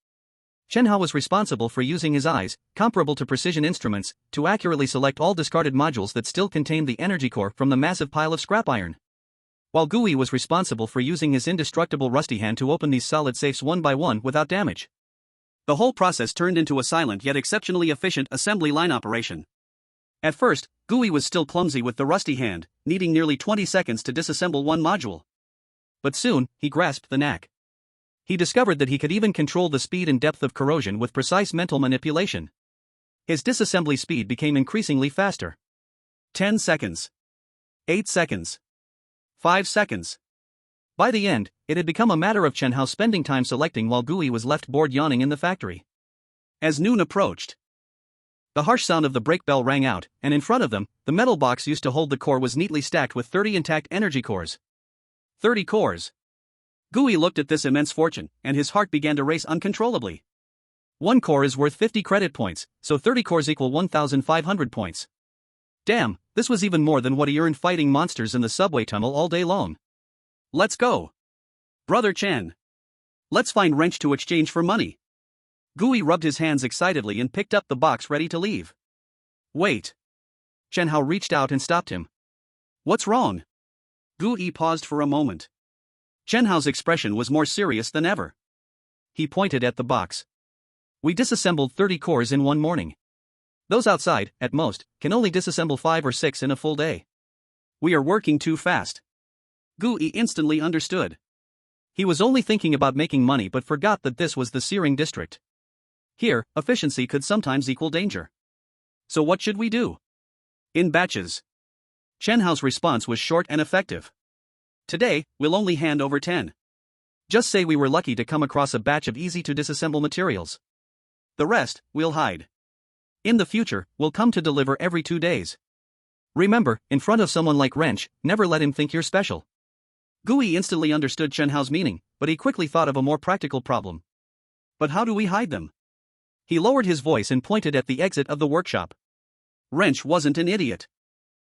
Chen Hao was responsible for using his eyes, comparable to precision instruments, to accurately select all discarded modules that still contained the energy core from the massive pile of scrap iron, while Gu-Yi was responsible for using his indestructible rusty hand to open these solid safes one by one without damage. The whole process turned into a silent yet exceptionally efficient assembly line operation. At first, Gu-Yi was still clumsy with the rusty hand, needing nearly 20 seconds to disassemble one module. But soon, he grasped the knack. He discovered that he could even control the speed and depth of corrosion with precise mental manipulation. His disassembly speed became increasingly faster. 10 seconds. 8 seconds. 5 seconds. By the end, it had become a matter of Chen Hao spending time selecting while Gu-Yi was left bored yawning in the factory. As noon approached, the harsh sound of the brake bell rang out, and in front of them, the metal box used to hold the core was neatly stacked with 30 intact energy cores. 30 cores. Gu-Yi looked at this immense fortune, and his heart began to race uncontrollably. One core is worth 50 credit points, so 30 cores equal 1,500 points. Damn, this was even more than what he earned fighting monsters in the subway tunnel all day long. Let's go. Brother Chen. Let's find wrench to exchange for money. Gu-Yi rubbed his hands excitedly and picked up the box ready to leave. Wait. Chen Hao reached out and stopped him. What's wrong? Gu-Yi paused for a moment. Chen Hao's expression was more serious than ever. He pointed at the box. We disassembled 30 cores in one morning. Those outside, at most, can only disassemble 5 or 6 in a full day. We are working too fast. Gu-Yi instantly understood. He was only thinking about making money but forgot that this was the Searing district. Here, efficiency could sometimes equal danger. So what should we do? In batches. Chen Hao's response was short and effective. Today, we'll only hand over 10. Just say we were lucky to come across a batch of easy-to-disassemble materials. The rest, we'll hide. In the future, we'll come to deliver every 2 days. Remember, in front of someone like Wrench, never let him think you're special. Gu-Yi instantly understood Chen Hao's meaning, but he quickly thought of a more practical problem. But how do we hide them? He lowered his voice and pointed at the exit of the workshop. Wrench wasn't an idiot.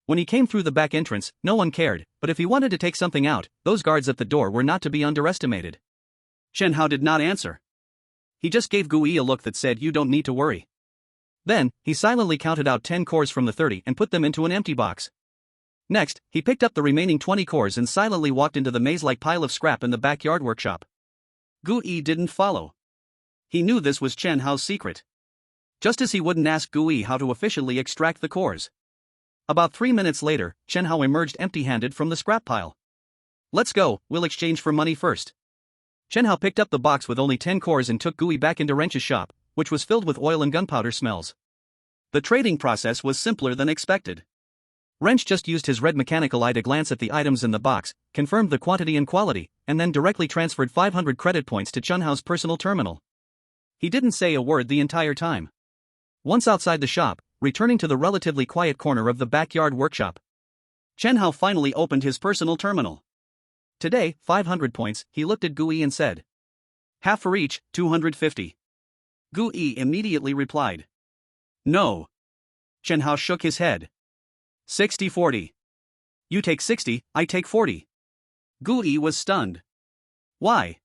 When he came through the back entrance, no one cared, but if he wanted to take something out, those guards at the door were not to be underestimated. Chen Hao did not answer. He just gave Gu-Yi a look that said you don't need to worry. Then, he silently counted out 10 cores from the 30 and put them into an empty box. Next, he picked up the remaining 20 cores and silently walked into the maze-like pile of scrap in the backyard workshop. Gu-Yi didn't follow. He knew this was Chen Hao's secret. Just as he wouldn't ask Gu-Yi how to efficiently extract the cores. About 3 minutes later, Chen Hao emerged empty-handed from the scrap pile. Let's go, we'll exchange for money first. Chen Hao picked up the box with only 10 cores and took Gu-Yi back into Wrench's shop, which was filled with oil and gunpowder smells. The trading process was simpler than expected. Wrench just used his red mechanical eye to glance at the items in the box, confirmed the quantity and quality, and then directly transferred 500 credit points to Chen Hao's personal terminal. He didn't say a word the entire time. Once outside the shop, returning to the relatively quiet corner of the backyard workshop, Chen Hao finally opened his personal terminal. Today, 500 points, he looked at Gui and said. Half for each, 250. Gui immediately replied. No. Chen Hao shook his head. 60-40. You take 60, I take 40. Gui was stunned. Why?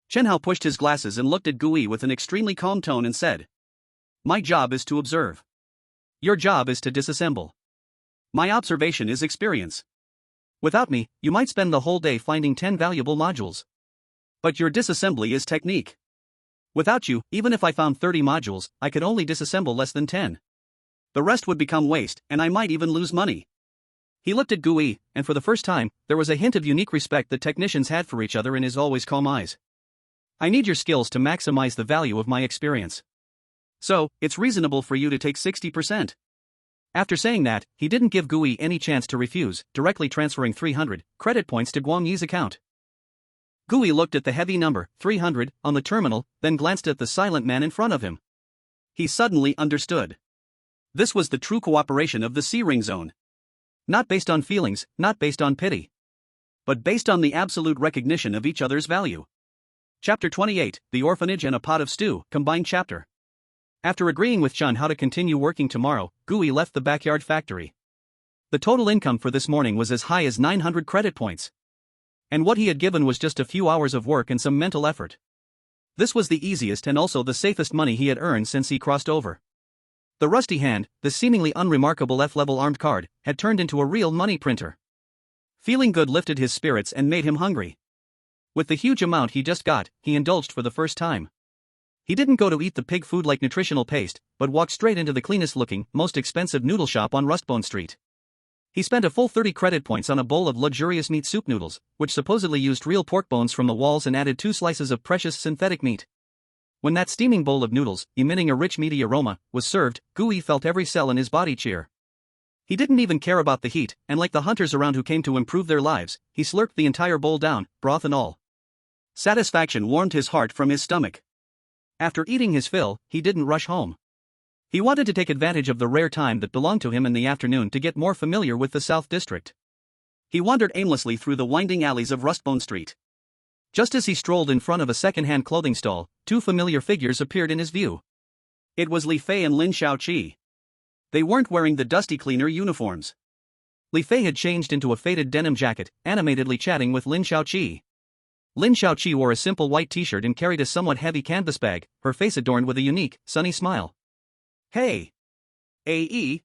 Chen Hao pushed his glasses and looked at Gui with an extremely calm tone and said. My job is to observe. Your job is to disassemble. My observation is experience. Without me, you might spend the whole day finding 10 valuable modules. But your disassembly is technique. Without you, even if I found 30 modules, I could only disassemble less than 10. The rest would become waste, and I might even lose money. He looked at Gui, and for the first time, there was a hint of unique respect that technicians had for each other in his always calm eyes. I need your skills to maximize the value of my experience. So, it's reasonable for you to take 60%. After saying that, he didn't give Gui any chance to refuse, directly transferring 300 credit points to Guang Yi's account. Gui looked at the heavy number, 300, on the terminal, then glanced at the silent man in front of him. He suddenly understood. This was the true cooperation of the C-Ring Zone. Not based on feelings, not based on pity. But based on the absolute recognition of each other's value. Chapter 28, The Orphanage and a Pot of Stew, Combined Chapter. After agreeing with Chen how to continue working tomorrow, Gui left the backyard factory. The total income for this morning was as high as 900 credit points. And what he had given was just a few hours of work and some mental effort. This was the easiest and also the safest money he had earned since he crossed over. The rusty hand, the seemingly unremarkable F-level armed card, had turned into a real money printer. Feeling good lifted his spirits and made him hungry. With the huge amount he just got, he indulged for the first time. He didn't go to eat the pig food like nutritional paste, but walked straight into the cleanest-looking, most expensive noodle shop on Rustbone Street. He spent a full 30 credit points on a bowl of luxurious meat soup noodles, which supposedly used real pork bones from the walls and added 2 slices of precious synthetic meat. When that steaming bowl of noodles, emitting a rich meaty aroma, was served, Gui felt every cell in his body cheer. He didn't even care about the heat, and like the hunters around who came to improve their lives, he slurped the entire bowl down, broth and all. Satisfaction warmed his heart from his stomach. After eating his fill, he didn't rush home. He wanted to take advantage of the rare time that belonged to him in the afternoon to get more familiar with the South District. He wandered aimlessly through the winding alleys of Rustbone Street. Just as he strolled in front of a second-hand clothing stall, 2 familiar figures appeared in his view. It was Li Fei and Lin Xiaoqi. They weren't wearing the dusty cleaner uniforms. Li Fei had changed into a faded denim jacket, animatedly chatting with Lin Xiaoqi. Lin Xiaoqi wore a simple white t-shirt and carried a somewhat heavy canvas bag, her face adorned with a unique, sunny smile. Hey! A.E.?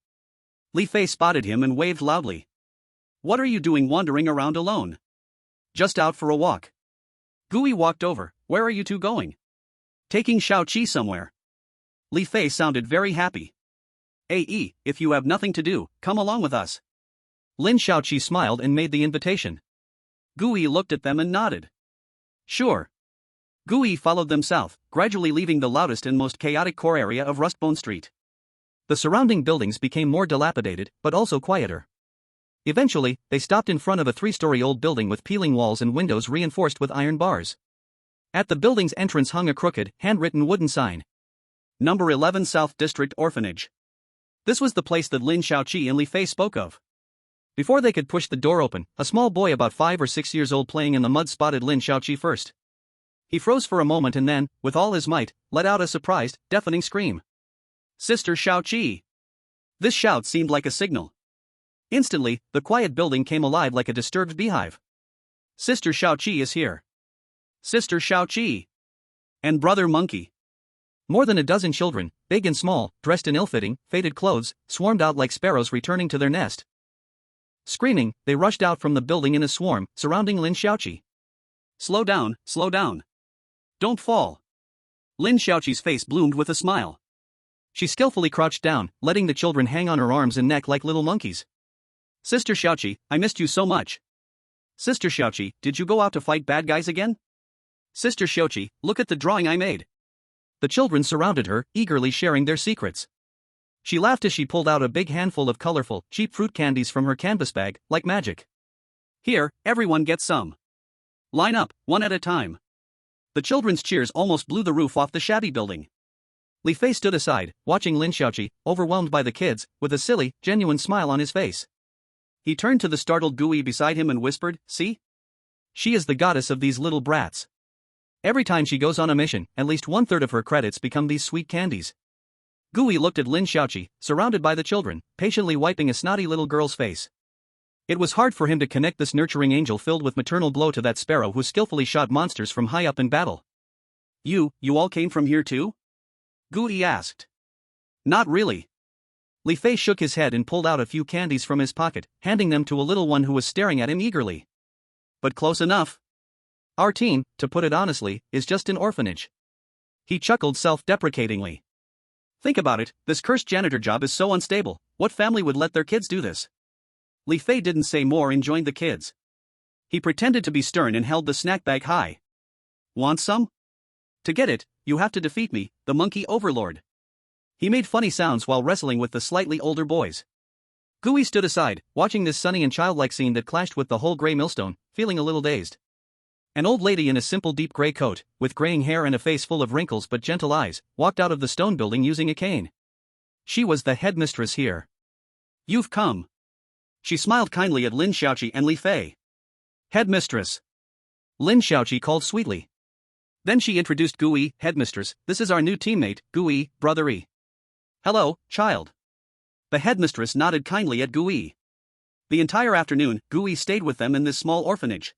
Li Fei spotted him and waved loudly. What are you doing wandering around alone? Just out for a walk. Gui walked over. Where are you two going? Taking Xiaoqi somewhere. Li Fei sounded very happy. A.E., if you have nothing to do, come along with us. Lin Xiaoqi smiled and made the invitation. Gui looked at them and nodded. Sure. Gui followed them south, gradually leaving the loudest and most chaotic core area of Rustbone Street. The surrounding buildings became more dilapidated, but also quieter. Eventually, they stopped in front of a 3-story-old building with peeling walls and windows reinforced with iron bars. At the building's entrance hung a crooked, handwritten wooden sign. Number 11 South District Orphanage. This was the place that Lin Xiaoqi and Li Fei spoke of. Before they could push the door open, a small boy about 5 or 6 years old playing in the mud spotted Lin Xiaoqi first. He froze for a moment and then, with all his might, let out a surprised, deafening scream. Sister Xiaoqi! This shout seemed like a signal. Instantly, the quiet building came alive like a disturbed beehive. Sister Xiaoqi is here. Sister Xiaoqi! And Brother Monkey. More than a dozen children, big and small, dressed in ill-fitting, faded clothes, swarmed out like sparrows returning to their nest. Screaming, they rushed out from the building in a swarm, surrounding Lin Xiaoqi. Slow down, slow down. Don't fall. Lin Xiaoqi's face bloomed with a smile. She skillfully crouched down, letting the children hang on her arms and neck like little monkeys. Sister Xiaoqi, I missed you so much. Sister Xiaoqi, did you go out to fight bad guys again? Sister Xiaoqi, look at the drawing I made. The children surrounded her, eagerly sharing their secrets. She laughed as she pulled out a big handful of colorful, cheap fruit candies from her canvas bag, like magic. Here, everyone gets some. Line up, one at a time. The children's cheers almost blew the roof off the shabby building. Li Fei stood aside, watching Lin Xiaoqi, overwhelmed by the kids, with a silly, genuine smile on his face. He turned to the startled Gui beside him and whispered, See? She is the goddess of these little brats. Every time she goes on a mission, at least 1/3 of her credits become these sweet candies. Gui looked at Lin Xiaoqi, surrounded by the children, patiently wiping a snotty little girl's face. It was hard for him to connect this nurturing angel filled with maternal blow to that sparrow who skillfully shot monsters from high up in battle. You all came from here too? Gui asked. Not really. Li Fei shook his head and pulled out a few candies from his pocket, handing them to a little one who was staring at him eagerly. But close enough. Our team, to put it honestly, is just an orphanage. He chuckled self-deprecatingly. Think about it, this cursed janitor job is so unstable, what family would let their kids do this? Li Fei didn't say more and joined the kids. He pretended to be stern and held the snack bag high. Want some? To get it, you have to defeat me, the monkey overlord. He made funny sounds while wrestling with the slightly older boys. Gui stood aside, watching this sunny and childlike scene that clashed with the whole gray millstone, feeling a little dazed. An old lady in a simple deep gray coat, with graying hair and a face full of wrinkles but gentle eyes, walked out of the stone building using a cane. She was the headmistress here. You've come. She smiled kindly at Lin Xiaoqi and Li Fei. Headmistress. Lin Xiaoqi called sweetly. Then she introduced Gui, headmistress, this is our new teammate, Gui, brothery. Hello, child. The headmistress nodded kindly at Gui. The entire afternoon, Gui stayed with them in this small orphanage.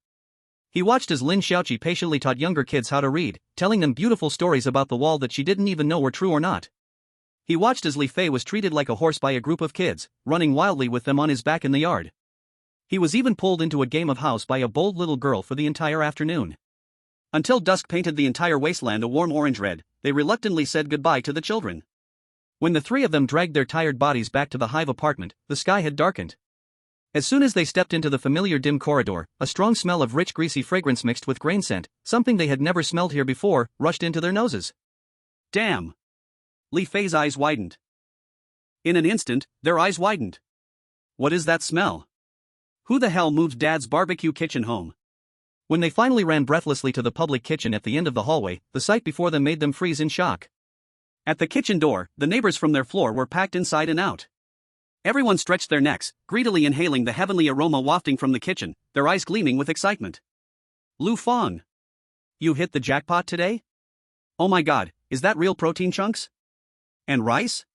He watched as Lin Xiaoqi patiently taught younger kids how to read, telling them beautiful stories about the wall that she didn't even know were true or not. He watched as Li Fei was treated like a horse by a group of kids, running wildly with them on his back in the yard. He was even pulled into a game of house by a bold little girl for the entire afternoon. Until dusk painted the entire wasteland a warm orange-red, they reluctantly said goodbye to the children. When the three of them dragged their tired bodies back to the hive apartment, the sky had darkened. As soon as they stepped into the familiar dim corridor, a strong smell of rich greasy fragrance mixed with grain scent, something they had never smelled here before, rushed into their noses. Damn! Li Fei's eyes widened. In an instant, their eyes widened. What is that smell? Who the hell moved Dad's barbecue kitchen home? When they finally ran breathlessly to the public kitchen at the end of the hallway, the sight before them made them freeze in shock. At the kitchen door, the neighbors from their floor were packed inside and out. Everyone stretched their necks, greedily inhaling the heavenly aroma wafting from the kitchen, their eyes gleaming with excitement. Lu Feng. You hit the jackpot today? Oh my god, is that real protein chunks? And rice?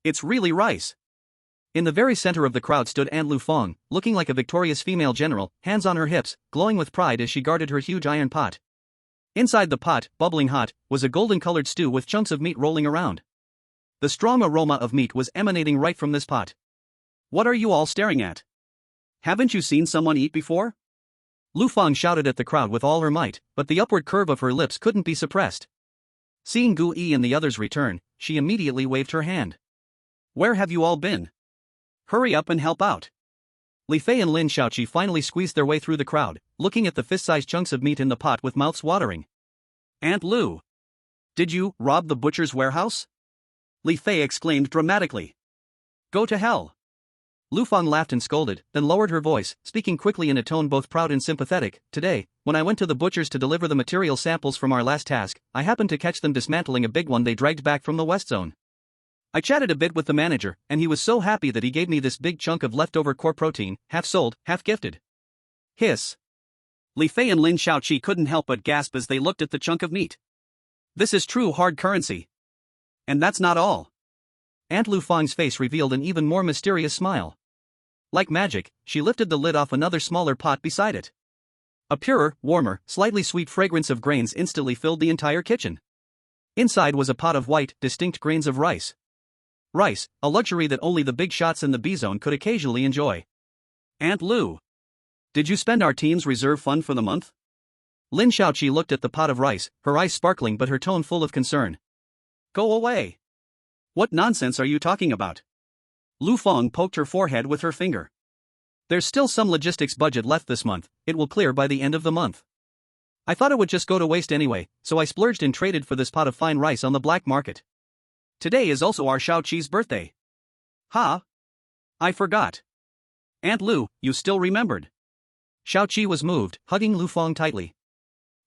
It's really rice. In the very center of the crowd stood Aunt Lu Feng, looking like a victorious female general, hands on her hips, glowing with pride as she guarded her huge iron pot. Inside the pot, bubbling hot, was a golden-colored stew with chunks of meat rolling around. The strong aroma of meat was emanating right from this pot. What are you all staring at? Haven't you seen someone eat before? Lu Feng shouted at the crowd with all her might, but the upward curve of her lips couldn't be suppressed. Seeing Gu Yi and the others return, she immediately waved her hand. Where have you all been? Hurry up and help out. Li Fei and Lin Xiaoqi finally squeezed their way through the crowd, looking at the fist-sized chunks of meat in the pot with mouths watering. Aunt Lu! Did you rob the butcher's warehouse? Li Fei exclaimed dramatically. Go to hell! Lu Feng laughed and scolded, then lowered her voice, speaking quickly in a tone both proud and sympathetic. Today, when I went to the butcher's to deliver the material samples from our last task, I happened to catch them dismantling a big one they dragged back from the West Zone. I chatted a bit with the manager, and he was so happy that he gave me this big chunk of leftover core protein, half sold, half gifted. Hiss. Li Fei and Lin Xiaoqi couldn't help but gasp as they looked at the chunk of meat. This is true hard currency. And that's not all. Aunt Lu Feng's face revealed an even more mysterious smile. Like magic, she lifted the lid off another smaller pot beside it. A purer, warmer, slightly sweet fragrance of grains instantly filled the entire kitchen. Inside was a pot of white, distinct grains of rice. Rice, a luxury that only the big shots in the B-zone could occasionally enjoy. Aunt Lu. Did you spend our team's reserve fund for the month? Lin Xiaoqi looked at the pot of rice, her eyes sparkling but her tone full of concern. Go away. What nonsense are you talking about? Lu Feng poked her forehead with her finger. There's still some logistics budget left this month, it will clear by the end of the month. I thought it would just go to waste anyway, so I splurged and traded for this pot of fine rice on the black market. Today is also our Xiaoqi's birthday. Ha! I forgot. Aunt Lu, you still remembered. Xiaoqi was moved, hugging Lu Feng tightly.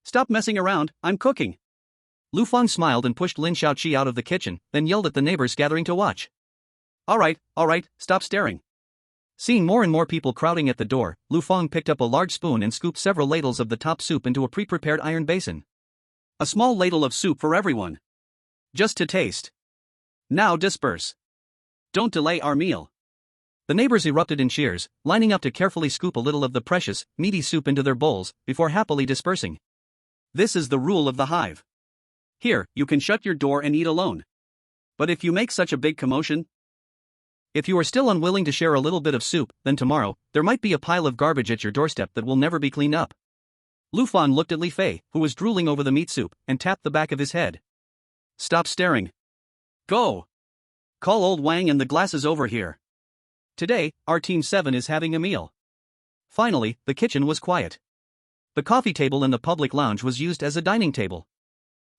Stop messing around, I'm cooking. Lu Feng smiled and pushed Lin Xiaoqi out of the kitchen, then yelled at the neighbors gathering to watch. All right, stop staring. Seeing more and more people crowding at the door, Lu Feng picked up a large spoon and scooped several ladles of the top soup into a pre-prepared iron basin. A small ladle of soup for everyone. Just to taste. Now disperse. Don't delay our meal. The neighbors erupted in cheers, lining up to carefully scoop a little of the precious, meaty soup into their bowls, before happily dispersing. This is the rule of the hive. Here, you can shut your door and eat alone. But if you make such a big commotion, if you are still unwilling to share a little bit of soup, then tomorrow, there might be a pile of garbage at your doorstep that will never be cleaned up. Lu Fan looked at Li Fei, who was drooling over the meat soup, and tapped the back of his head. Stop staring. Go. Call old Wang and the glasses over here. Today, our Team 7 is having a meal. Finally, the kitchen was quiet. The coffee table in the public lounge was used as a dining table.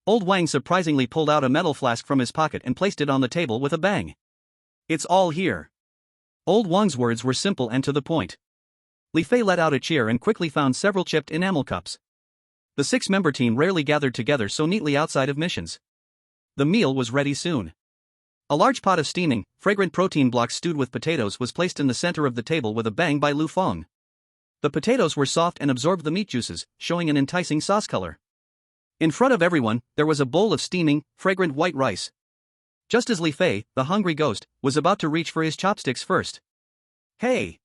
Old Wang surprisingly pulled out a metal flask from his pocket and placed it on the table with a bang. It's all here. Old Wang's words were simple and to the point. Li Fei let out a cheer and quickly found several chipped enamel cups. The 6-member team rarely gathered together so neatly outside of missions. The meal was ready soon. A large pot of steaming, fragrant protein blocks stewed with potatoes was placed in the center of the table with a bang by Lu Feng. The potatoes were soft and absorbed the meat juices, showing an enticing sauce color. In front of everyone, there was a bowl of steaming, fragrant white rice. Just as Li Fei, the hungry ghost, was about to reach for his chopsticks first. Hey!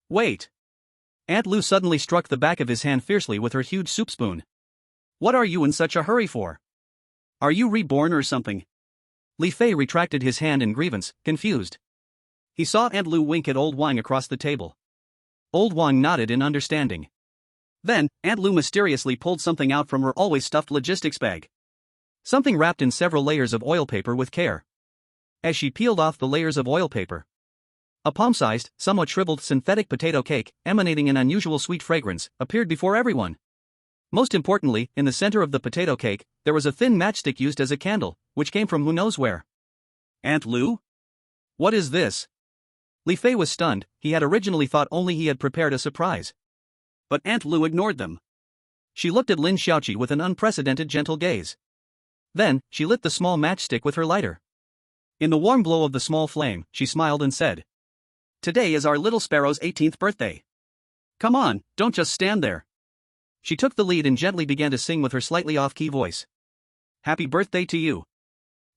Wait! Aunt Lu suddenly struck the back of his hand fiercely with her huge soup spoon. What are you in such a hurry for? Are you reborn or something? Li Fei retracted his hand in grievance, confused. He saw Aunt Lu wink at Old Wang across the table. Old Wang nodded in understanding. Then, Aunt Lu mysteriously pulled something out from her always stuffed logistics bag. Something wrapped in several layers of oil paper with care. As she peeled off the layers of oil paper, a palm-sized, somewhat shriveled synthetic potato cake, emanating an unusual sweet fragrance, appeared before everyone. Most importantly, in the center of the potato cake, there was a thin matchstick used as a candle, which came from who knows where. Aunt Lu? What is this? Li Fei was stunned. He had originally thought only he had prepared a surprise. But Aunt Lu ignored them. She looked at Lin Xiaoqi with an unprecedented gentle gaze. Then, she lit the small matchstick with her lighter. In the warm glow of the small flame, she smiled and said, Today is our little sparrow's 18th birthday. Come on, don't just stand there. She took the lead and gently began to sing with her slightly off-key voice. Happy birthday to you.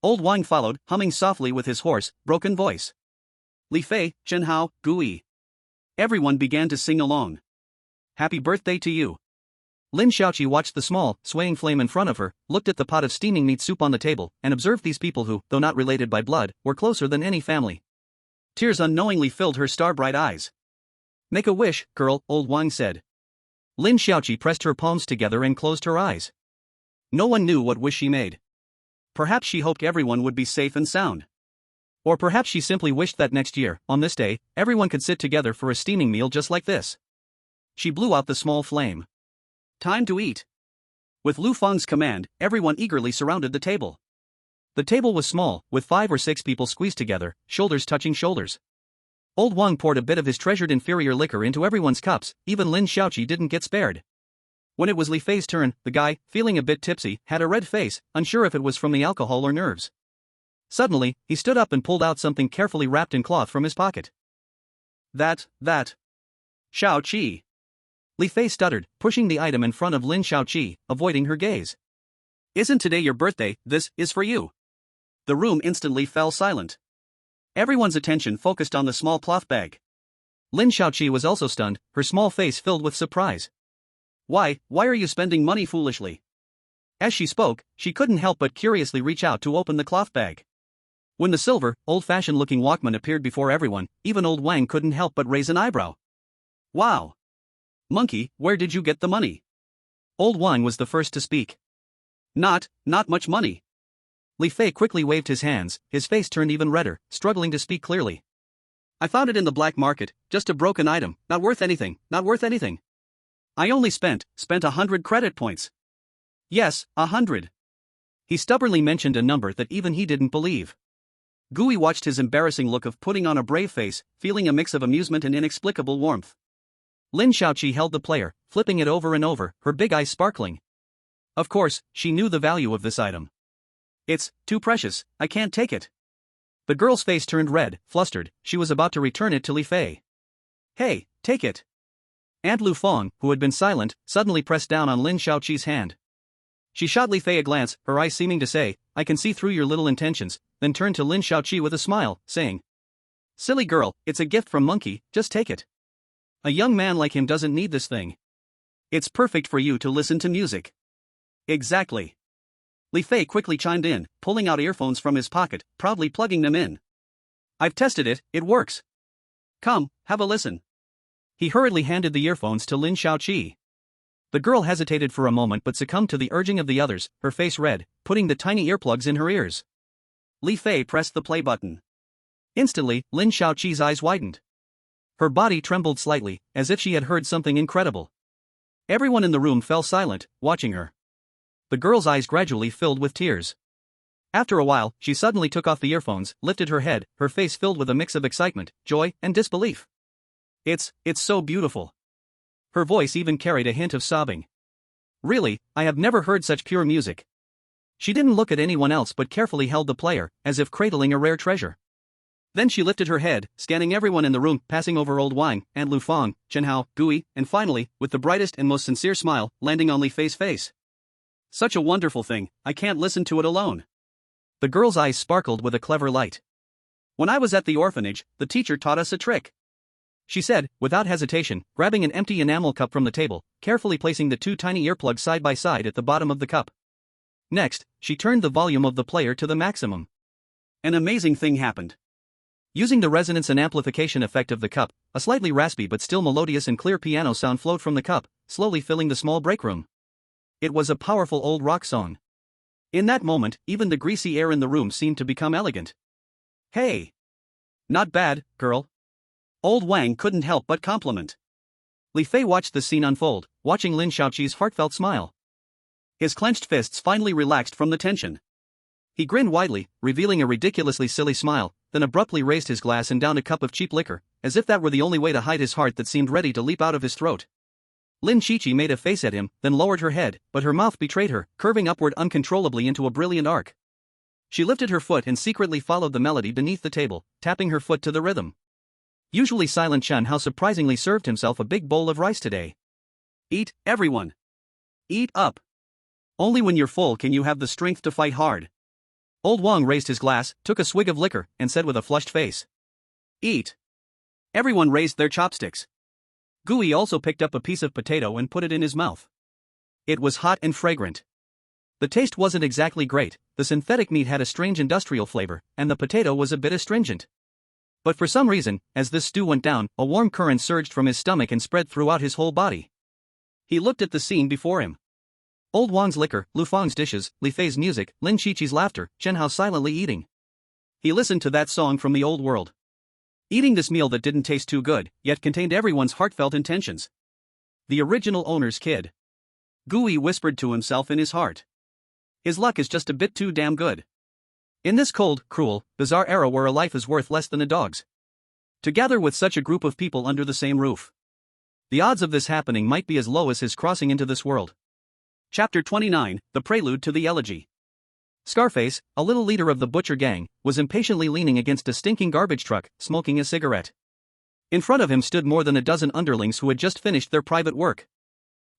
Old Wang followed, humming softly with his hoarse, broken voice. Li Fei, Chen Hao, Gui. Everyone began to sing along. Happy birthday to you. Lin Xiaoqi watched the small, swaying flame in front of her, looked at the pot of steaming meat soup on the table, and observed these people who, though not related by blood, were closer than any family. Tears unknowingly filled her star-bright eyes. Make a wish, girl, Old Wang said. Lin Xiaoqi pressed her palms together and closed her eyes. No one knew what wish she made. Perhaps she hoped everyone would be safe and sound. Or perhaps she simply wished that next year, on this day, everyone could sit together for a steaming meal just like this. She blew out the small flame. Time to eat. With Lu Feng's command, everyone eagerly surrounded the table. The table was small, with 5 or 6 people squeezed together, shoulders touching shoulders. Old Wang poured a bit of his treasured inferior liquor into everyone's cups. Even Lin Xiaoqi didn't get spared. When it was Li Fei's turn, the guy, feeling a bit tipsy, had a red face, unsure if it was from the alcohol or nerves. Suddenly, he stood up and pulled out something carefully wrapped in cloth from his pocket. That. Xiaoqi. Li Fei stuttered, pushing the item in front of Lin Xiaoqi, avoiding her gaze. Isn't today your birthday? This is for you. The room instantly fell silent. Everyone's attention focused on the small cloth bag. Lin Xiaoqi was also stunned, her small face filled with surprise. Why are you spending money foolishly? As she spoke, she couldn't help but curiously reach out to open the cloth bag. When the silver, old-fashioned looking Walkman appeared before everyone, even old Wang couldn't help but raise an eyebrow. Wow! Monkey, where did you get the money? Old Wang was the first to speak. Not much money. Li Fei quickly waved his hands, his face turned even redder, struggling to speak clearly. I found it in the black market, just a broken item, not worth anything. I only spent 100 credit points. Yes, 100. He stubbornly mentioned a number that even he didn't believe. Gui watched his embarrassing look of putting on a brave face, feeling a mix of amusement and inexplicable warmth. Lin Xiaoqi held the player, flipping it over and over, her big eyes sparkling. Of course, she knew the value of this item. It's too precious, I can't take it. The girl's face turned red, flustered, she was about to return it to Li Fei. Hey, take it. Aunt Lu Fong, who had been silent, suddenly pressed down on Lin Shaoqi's hand. She shot Li Fei a glance, her eyes seeming to say, I can see through your little intentions, then turned to Lin Shaoqi with a smile, saying, Silly girl, it's a gift from Monkey, just take it. A young man like him doesn't need this thing. It's perfect for you to listen to music. Exactly. Li Fei quickly chimed in, pulling out earphones from his pocket, proudly plugging them in. I've tested it, it works. Come, have a listen. He hurriedly handed the earphones to Lin Shaoqi. The girl hesitated for a moment but succumbed to the urging of the others, her face red, putting the tiny earplugs in her ears. Li Fei pressed the play button. Instantly, Lin Shaoqi's eyes widened. Her body trembled slightly, as if she had heard something incredible. Everyone in the room fell silent, watching her. The girl's eyes gradually filled with tears. After a while, she suddenly took off the earphones, lifted her head, her face filled with a mix of excitement, joy, and disbelief. It's so beautiful. Her voice even carried a hint of sobbing. Really, I have never heard such pure music. She didn't look at anyone else but carefully held the player, as if cradling a rare treasure. Then she lifted her head, scanning everyone in the room, passing over Old Wang, Aunt Lu Fong, Chen Hao, Gui, and finally, with the brightest and most sincere smile, landing on Li Fei's face. Such a wonderful thing, I can't listen to it alone. The girl's eyes sparkled with a clever light. When I was at the orphanage, the teacher taught us a trick. She said, without hesitation, grabbing an empty enamel cup from the table, carefully placing the two tiny earplugs side by side at the bottom of the cup. Next, she turned the volume of the player to the maximum. An amazing thing happened. Using the resonance and amplification effect of the cup, a slightly raspy but still melodious and clear piano sound flowed from the cup, slowly filling the small break room. It was a powerful old rock song. In that moment, even the greasy air in the room seemed to become elegant. Hey! Not bad, girl. Old Wang couldn't help but compliment. Li Fei watched the scene unfold, watching Lin Shaoqi's heartfelt smile. His clenched fists finally relaxed from the tension. He grinned widely, revealing a ridiculously silly smile, then abruptly raised his glass and downed a cup of cheap liquor, as if that were the only way to hide his heart that seemed ready to leap out of his throat. Lin Shiqi made a face at him, then lowered her head, but her mouth betrayed her, curving upward uncontrollably into a brilliant arc. She lifted her foot and secretly followed the melody beneath the table, tapping her foot to the rhythm. Usually silent Chen Hao surprisingly served himself a big bowl of rice today. Eat, everyone. Eat up. Only when you're full can you have the strength to fight hard. Old Wang raised his glass, took a swig of liquor, and said with a flushed face. Eat. Everyone raised their chopsticks. Gui also picked up a piece of potato and put it in his mouth. It was hot and fragrant. The taste wasn't exactly great, the synthetic meat had a strange industrial flavor, and the potato was a bit astringent. But for some reason, as this stew went down, a warm current surged from his stomach and spread throughout his whole body. He looked at the scene before him. Old Wang's liquor, Lu Fang's dishes, Li Fei's music, Lin Shiqi's laughter, Chen Hao silently eating. He listened to that song from the old world. Eating this meal that didn't taste too good, yet contained everyone's heartfelt intentions. The original owner's kid. Gui whispered to himself in his heart. His luck is just a bit too damn good. In this cold, cruel, bizarre era where a life is worth less than a dog's. To gather with such a group of people under the same roof. The odds of this happening might be as low as his crossing into this world. Chapter 29, The Prelude to the Elegy. Scarface, a little leader of the butcher gang, was impatiently leaning against a stinking garbage truck, smoking a cigarette. In front of him stood more than a dozen underlings who had just finished their private work.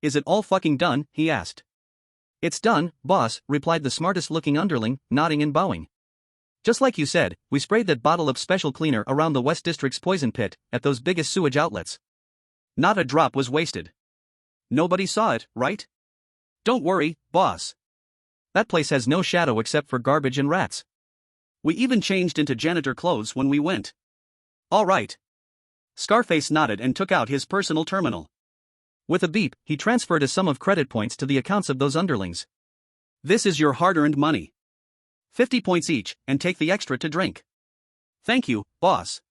Is it all fucking done? He asked. It's done, boss, replied the smartest-looking underling, nodding and bowing. Just like you said, we sprayed that bottle of special cleaner around the West District's poison pit, at those biggest sewage outlets. Not a drop was wasted. Nobody saw it, right? Don't worry, boss. That place has no shadow except for garbage and rats. We even changed into janitor clothes when we went. All right. Scarface nodded and took out his personal terminal. With a beep, he transferred a sum of credit points to the accounts of those underlings. This is your hard-earned money. 50 points each, and take the extra to drink. Thank you, boss.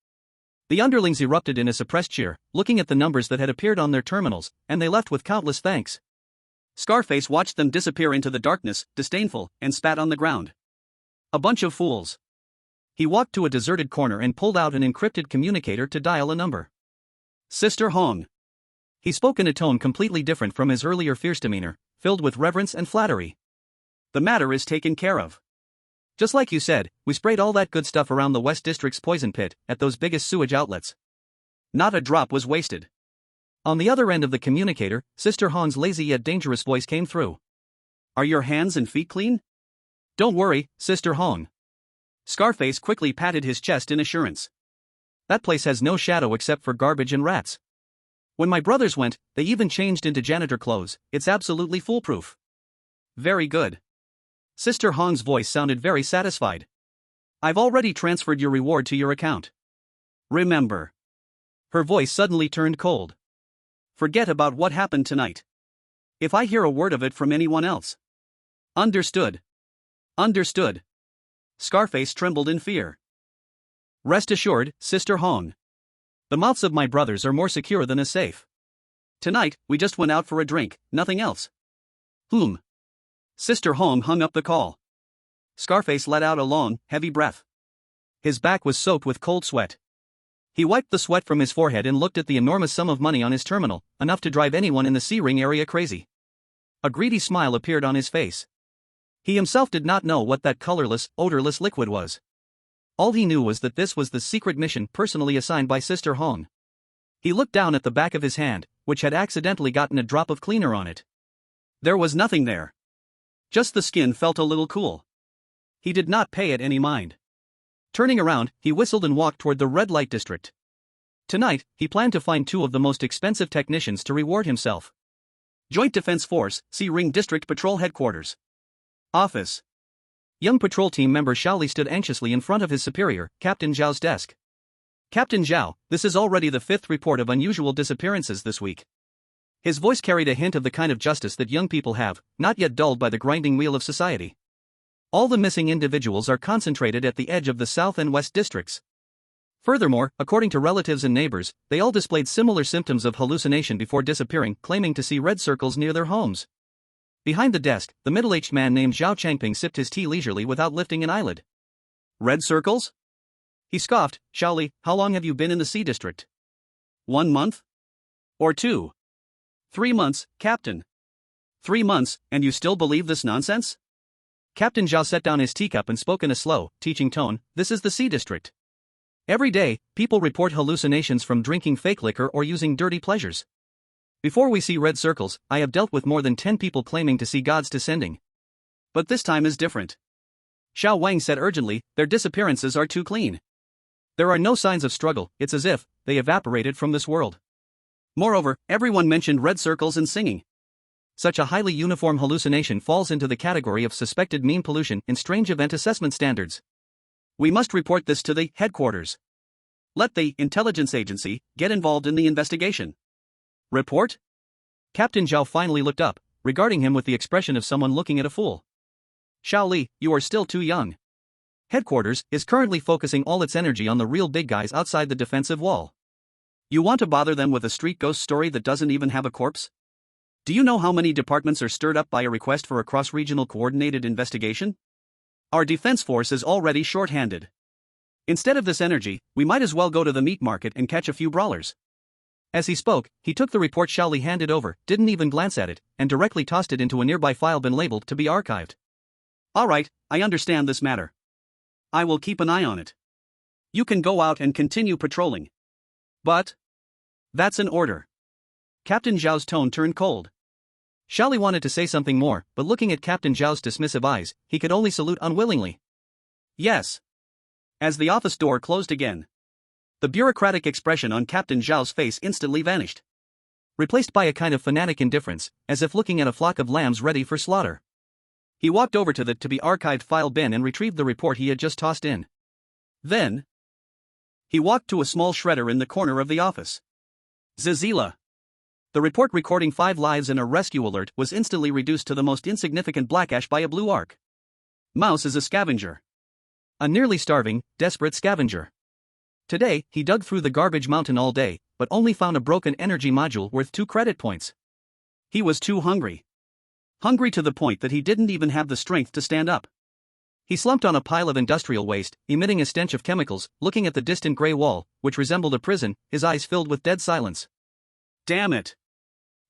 The underlings erupted in a suppressed cheer, looking at the numbers that had appeared on their terminals, and they left with countless thanks. Scarface watched them disappear into the darkness, disdainful, and spat on the ground. A bunch of fools. He walked to a deserted corner and pulled out an encrypted communicator to dial a number. Sister Hong. He spoke in a tone completely different from his earlier fierce demeanor, filled with reverence and flattery. The matter is taken care of. Just like you said, we sprayed all that good stuff around the West District's poison pit, at those biggest sewage outlets. Not a drop was wasted. On the other end of the communicator, Sister Hong's lazy yet dangerous voice came through. Are your hands and feet clean? Don't worry, Sister Hong. Scarface quickly patted his chest in assurance. That place has no shadow except for garbage and rats. When my brothers went, they even changed into janitor clothes. It's absolutely foolproof. Very good. Sister Hong's voice sounded very satisfied. I've already transferred your reward to your account. Remember. Her voice suddenly turned cold. Forget about what happened tonight. If I hear a word of it from anyone else. Understood. Understood. Scarface trembled in fear. Rest assured, Sister Hong. The mouths of my brothers are more secure than a safe. Tonight, we just went out for a drink, nothing else. Sister Hong hung up the call. Scarface let out a long, heavy breath. His back was soaked with cold sweat. He wiped the sweat from his forehead and looked at the enormous sum of money on his terminal, enough to drive anyone in the C-ring area crazy. A greedy smile appeared on his face. He himself did not know what that colorless, odorless liquid was. All he knew was that this was the secret mission personally assigned by Sister Hong. He looked down at the back of his hand, which had accidentally gotten a drop of cleaner on it. There was nothing there. Just the skin felt a little cool. He did not pay it any mind. Turning around, he whistled and walked toward the red light district. Tonight, he planned to find 2 of the most expensive technicians to reward himself. Joint Defense Force, C-Ring District Patrol Headquarters. Office. Young patrol team member Shaoli stood anxiously in front of his superior, Captain Zhao's desk. Captain Zhao, this is already the 5th report of unusual disappearances this week. His voice carried a hint of the kind of justice that young people have, not yet dulled by the grinding wheel of society. All the missing individuals are concentrated at the edge of the South and West districts. Furthermore, according to relatives and neighbors, they all displayed similar symptoms of hallucination before disappearing, claiming to see red circles near their homes. Behind the desk, the middle-aged man named Zhao Changping sipped his tea leisurely without lifting an eyelid. Red circles? He scoffed. Shaoli, how long have you been in the C district? 1 month? Or 2? 3 months, Captain. 3 months, and you still believe this nonsense? Captain Zhao set down his teacup and spoke in a slow, teaching tone. This is the C district. Every day, people report hallucinations from drinking fake liquor or using dirty pleasures. Before we see red circles, I have dealt with more than 10 people claiming to see gods descending. But this time is different. Xiao Wang said urgently, their disappearances are too clean. There are no signs of struggle, it's as if they evaporated from this world. Moreover, everyone mentioned red circles and singing. Such a highly uniform hallucination falls into the category of suspected mean pollution in strange event assessment standards. We must report this to the headquarters. Let the intelligence agency get involved in the investigation. Report? Captain Zhao finally looked up, regarding him with the expression of someone looking at a fool. Shaoli, you are still too young. Headquarters is currently focusing all its energy on the real big guys outside the defensive wall. You want to bother them with a street ghost story that doesn't even have a corpse? Do you know how many departments are stirred up by a request for a cross-regional coordinated investigation? Our defense force is already short-handed. Instead of this energy, we might as well go to the meat market and catch a few brawlers. As he spoke, he took the report Shaoli handed over, didn't even glance at it, and directly tossed it into a nearby file bin labeled to be archived. All right, I understand this matter. I will keep an eye on it. You can go out and continue patrolling. But that's an order. Captain Zhao's tone turned cold. Shaoli wanted to say something more, but looking at Captain Zhao's dismissive eyes, he could only salute unwillingly. Yes. As the office door closed again, the bureaucratic expression on Captain Zhao's face instantly vanished, replaced by a kind of fanatic indifference, as if looking at a flock of lambs ready for slaughter. He walked over to the to-be-archived file bin and retrieved the report he had just tossed in. Then, he walked to a small shredder in the corner of the office. Zazila. The report recording 5 lives and a rescue alert was instantly reduced to the most insignificant black ash by a blue arc. Mouse is a scavenger. A nearly starving, desperate scavenger. Today, he dug through the garbage mountain all day, but only found a broken energy module worth 2 credit points. He was too hungry. Hungry to the point that he didn't even have the strength to stand up. He slumped on a pile of industrial waste, emitting a stench of chemicals, looking at the distant gray wall, which resembled a prison, his eyes filled with dead silence. Damn it!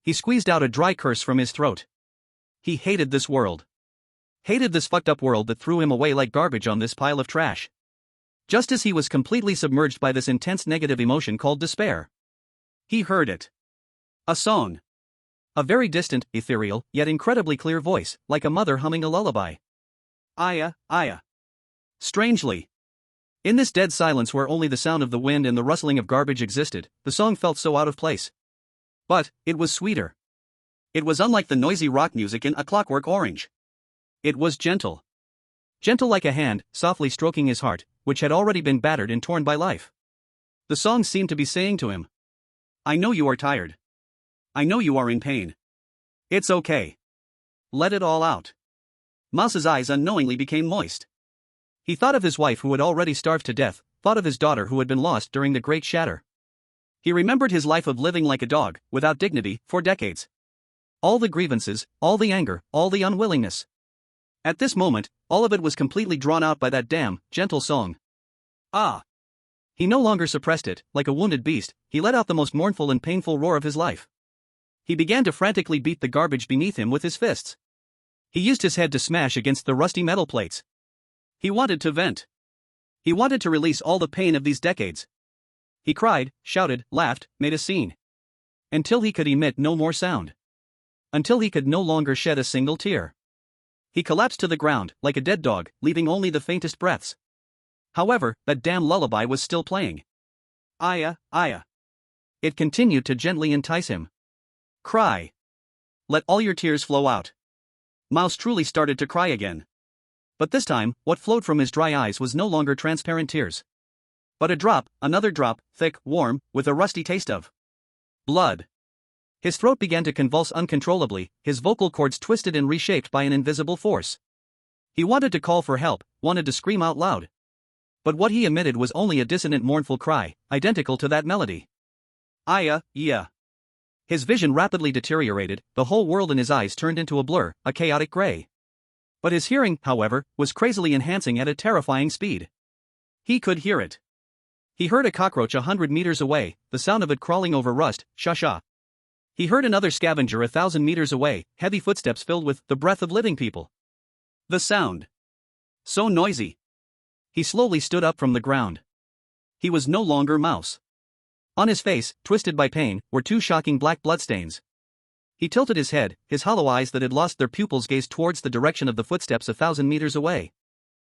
He squeezed out a dry curse from his throat. He hated this world. Hated this fucked up world that threw him away like garbage on this pile of trash. Just as he was completely submerged by this intense negative emotion called despair, he heard it. A song. A very distant, ethereal, yet incredibly clear voice, like a mother humming a lullaby. Aya, aya. Strangely, in this dead silence where only the sound of the wind and the rustling of garbage existed, the song felt so out of place. But it was sweeter. It was unlike the noisy rock music in A Clockwork Orange. It was gentle. Gentle like a hand, softly stroking his heart, which had already been battered and torn by life. The song seemed to be saying to him, I know you are tired. I know you are in pain. It's okay. Let it all out. Mouse's eyes unknowingly became moist. He thought of his wife who had already starved to death, thought of his daughter who had been lost during the Great Shatter. He remembered his life of living like a dog, without dignity, for decades. All the grievances, all the anger, all the unwillingness. At this moment, all of it was completely drawn out by that damn, gentle song. Ah! He no longer suppressed it, like a wounded beast, he let out the most mournful and painful roar of his life. He began to frantically beat the garbage beneath him with his fists. He used his head to smash against the rusty metal plates. He wanted to vent. He wanted to release all the pain of these decades. He cried, shouted, laughed, made a scene. Until he could emit no more sound. Until he could no longer shed a single tear. He collapsed to the ground, like a dead dog, leaving only the faintest breaths. However, that damn lullaby was still playing. Aya, aya. It continued to gently entice him. Cry. Let all your tears flow out. Mouse truly started to cry again. But this time, what flowed from his dry eyes was no longer transparent tears. But a drop, another drop, thick, warm, with a rusty taste of blood. His throat began to convulse uncontrollably, his vocal cords twisted and reshaped by an invisible force. He wanted to call for help, wanted to scream out loud. But what he emitted was only a dissonant mournful cry, identical to that melody. Aya, yeah. His vision rapidly deteriorated, the whole world in his eyes turned into a blur, a chaotic gray. But his hearing, however, was crazily enhancing at a terrifying speed. He could hear it. He heard a cockroach 100 meters away, the sound of it crawling over rust, sha-sha. He heard another scavenger 1,000 meters away, heavy footsteps filled with the breath of living people. The sound. So noisy. He slowly stood up from the ground. He was no longer Mouse. On his face, twisted by pain, were two shocking black bloodstains. He tilted his head, his hollow eyes that had lost their pupils gazed towards the direction of the footsteps 1,000 meters away.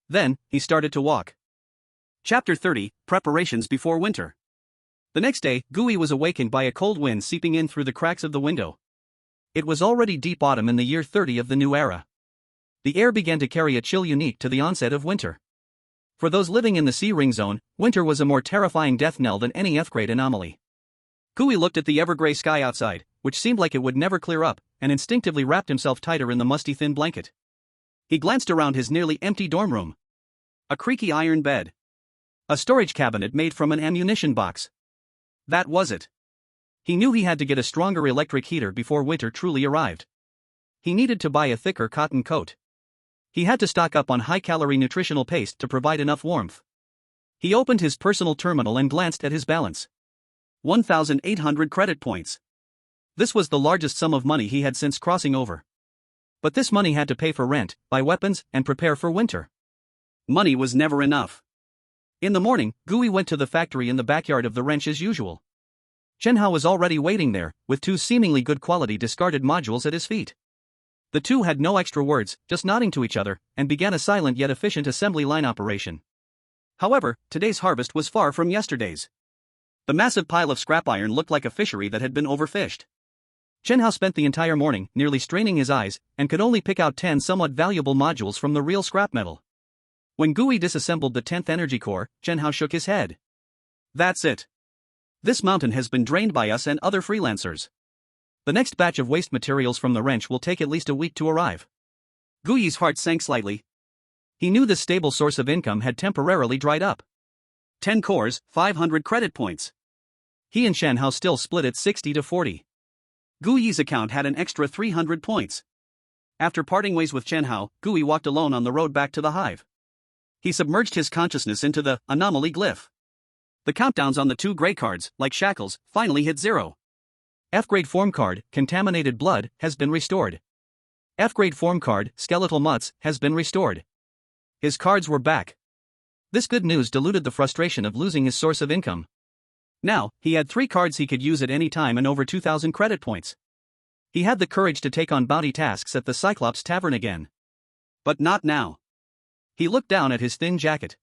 Then, he started to walk. Chapter 30, Preparations Before Winter. The next day, Gooey was awakened by a cold wind seeping in through the cracks of the window. It was already deep autumn in the year 30 of the new era. The air began to carry a chill unique to the onset of winter. For those living in the C-ring zone, winter was a more terrifying death knell than any F-grade anomaly. Gooey looked at the ever-gray sky outside, which seemed like it would never clear up, and instinctively wrapped himself tighter in the musty thin blanket. He glanced around his nearly empty dorm room. A creaky iron bed. A storage cabinet made from an ammunition box. That was it. He knew he had to get a stronger electric heater before winter truly arrived. He needed to buy a thicker cotton coat. He had to stock up on high-calorie nutritional paste to provide enough warmth. He opened his personal terminal and glanced at his balance. 1,800 credit points. This was the largest sum of money he had since crossing over. But this money had to pay for rent, buy weapons, and prepare for winter. Money was never enough. In the morning, Gooey went to the factory in the backyard of the wrench as usual. Chen Hao was already waiting there, with two seemingly good quality discarded modules at his feet. The two had no extra words, just nodding to each other, and began a silent yet efficient assembly line operation. However, today's harvest was far from yesterday's. The massive pile of scrap iron looked like a fishery that had been overfished. Chen Hao spent the entire morning nearly straining his eyes, and could only pick out 10 somewhat valuable modules from the real scrap metal. When Gooey disassembled the 10th energy core, Chen Hao shook his head. That's it. This mountain has been drained by us and other freelancers. The next batch of waste materials from the wrench will take at least a week to arrive. Gooey's heart sank slightly. He knew this stable source of income had temporarily dried up. 10 cores, 500 credit points. He and Chen Hao still split it 60-40. Gooey's account had an extra 300 points. After parting ways with Chen Hao, Gooey walked alone on the road back to the hive. He submerged his consciousness into the anomaly glyph. The countdowns on the two gray cards, like shackles, finally hit 0. F-grade form card, contaminated blood, has been restored. F-grade form card, skeletal mutts, has been restored. His cards were back. This good news diluted the frustration of losing his source of income. Now, he had 3 cards he could use at any time and over 2,000 credit points. He had the courage to take on bounty tasks at the Cyclops Tavern again. But not now. He looked down at his thin jacket.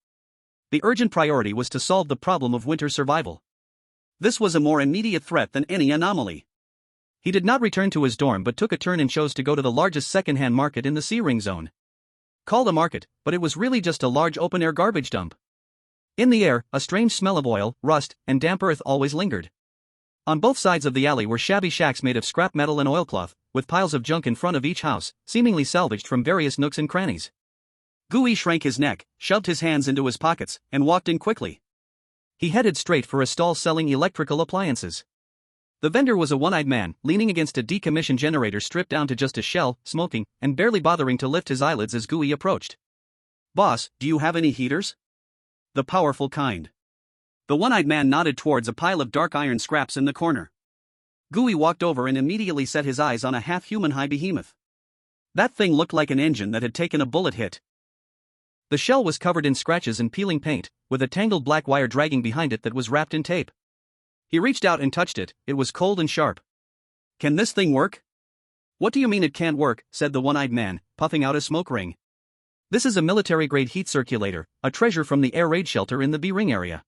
The urgent priority was to solve the problem of winter survival. This was a more immediate threat than any anomaly. He did not return to his dorm but took a turn and chose to go to the largest second-hand market in the C-Ring zone. Called a market, but it was really just a large open-air garbage dump. In the air, a strange smell of oil, rust, and damp earth always lingered. On both sides of the alley were shabby shacks made of scrap metal and oilcloth, with piles of junk in front of each house, seemingly salvaged from various nooks and crannies. Gooey shrank his neck, shoved his hands into his pockets, and walked in quickly. He headed straight for a stall selling electrical appliances. The vendor was a one-eyed man, leaning against a decommissioned generator stripped down to just a shell, smoking, and barely bothering to lift his eyelids as Gooey approached. "Boss, do you have any heaters?" "The powerful kind." The one-eyed man nodded towards a pile of dark iron scraps in the corner. Gooey walked over and immediately set his eyes on a half-human high behemoth. That thing looked like an engine that had taken a bullet hit. The shell was covered in scratches and peeling paint, with a tangled black wire dragging behind it that was wrapped in tape. He reached out and touched it. It was cold and sharp. "Can this thing work?" "What do you mean it can't work?" said the one-eyed man, puffing out a smoke ring. "This is a military-grade heat circulator, a treasure from the air raid shelter in the B-Ring area.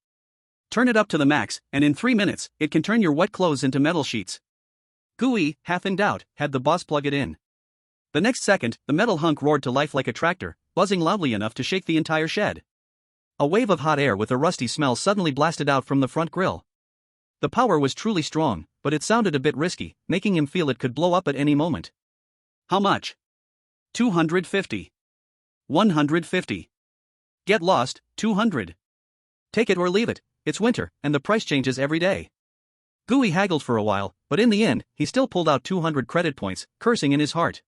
Turn it up to the max, and in 3 minutes, it can turn your wet clothes into metal sheets." Gooey, half in doubt, had the boss plug it in. The next second, the metal hunk roared to life like a tractor, buzzing loudly enough to shake the entire shed. A wave of hot air with a rusty smell suddenly blasted out from the front grill. The power was truly strong, but it sounded a bit risky, making him feel it could blow up at any moment. "How much?" "250. 150. "Get lost, 200. "Take it or leave it, it's winter, and the price changes every day." Gooey haggled for a while, but in the end, he still pulled out 200 credit points, cursing in his heart.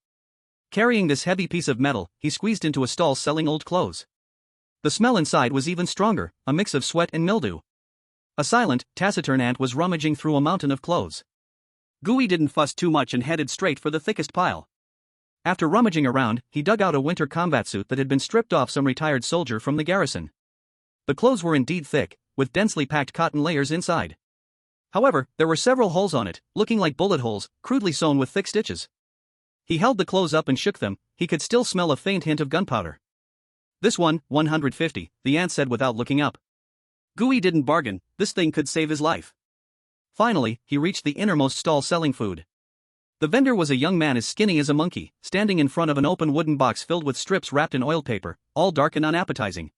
Carrying this heavy piece of metal, he squeezed into a stall selling old clothes. The smell inside was even stronger, a mix of sweat and mildew. A silent, taciturn ant was rummaging through a mountain of clothes. Gooey didn't fuss too much and headed straight for the thickest pile. After rummaging around, he dug out a winter combat suit that had been stripped off some retired soldier from the garrison. The clothes were indeed thick, with densely packed cotton layers inside. However, there were several holes on it, looking like bullet holes, crudely sewn with thick stitches. He held the clothes up and shook them. He could still smell a faint hint of gunpowder. "This one, 150, the ant said without looking up. Gooey didn't bargain, this thing could save his life. Finally, he reached the innermost stall selling food. The vendor was a young man as skinny as a monkey, standing in front of an open wooden box filled with strips wrapped in oil paper, all dark and unappetizing.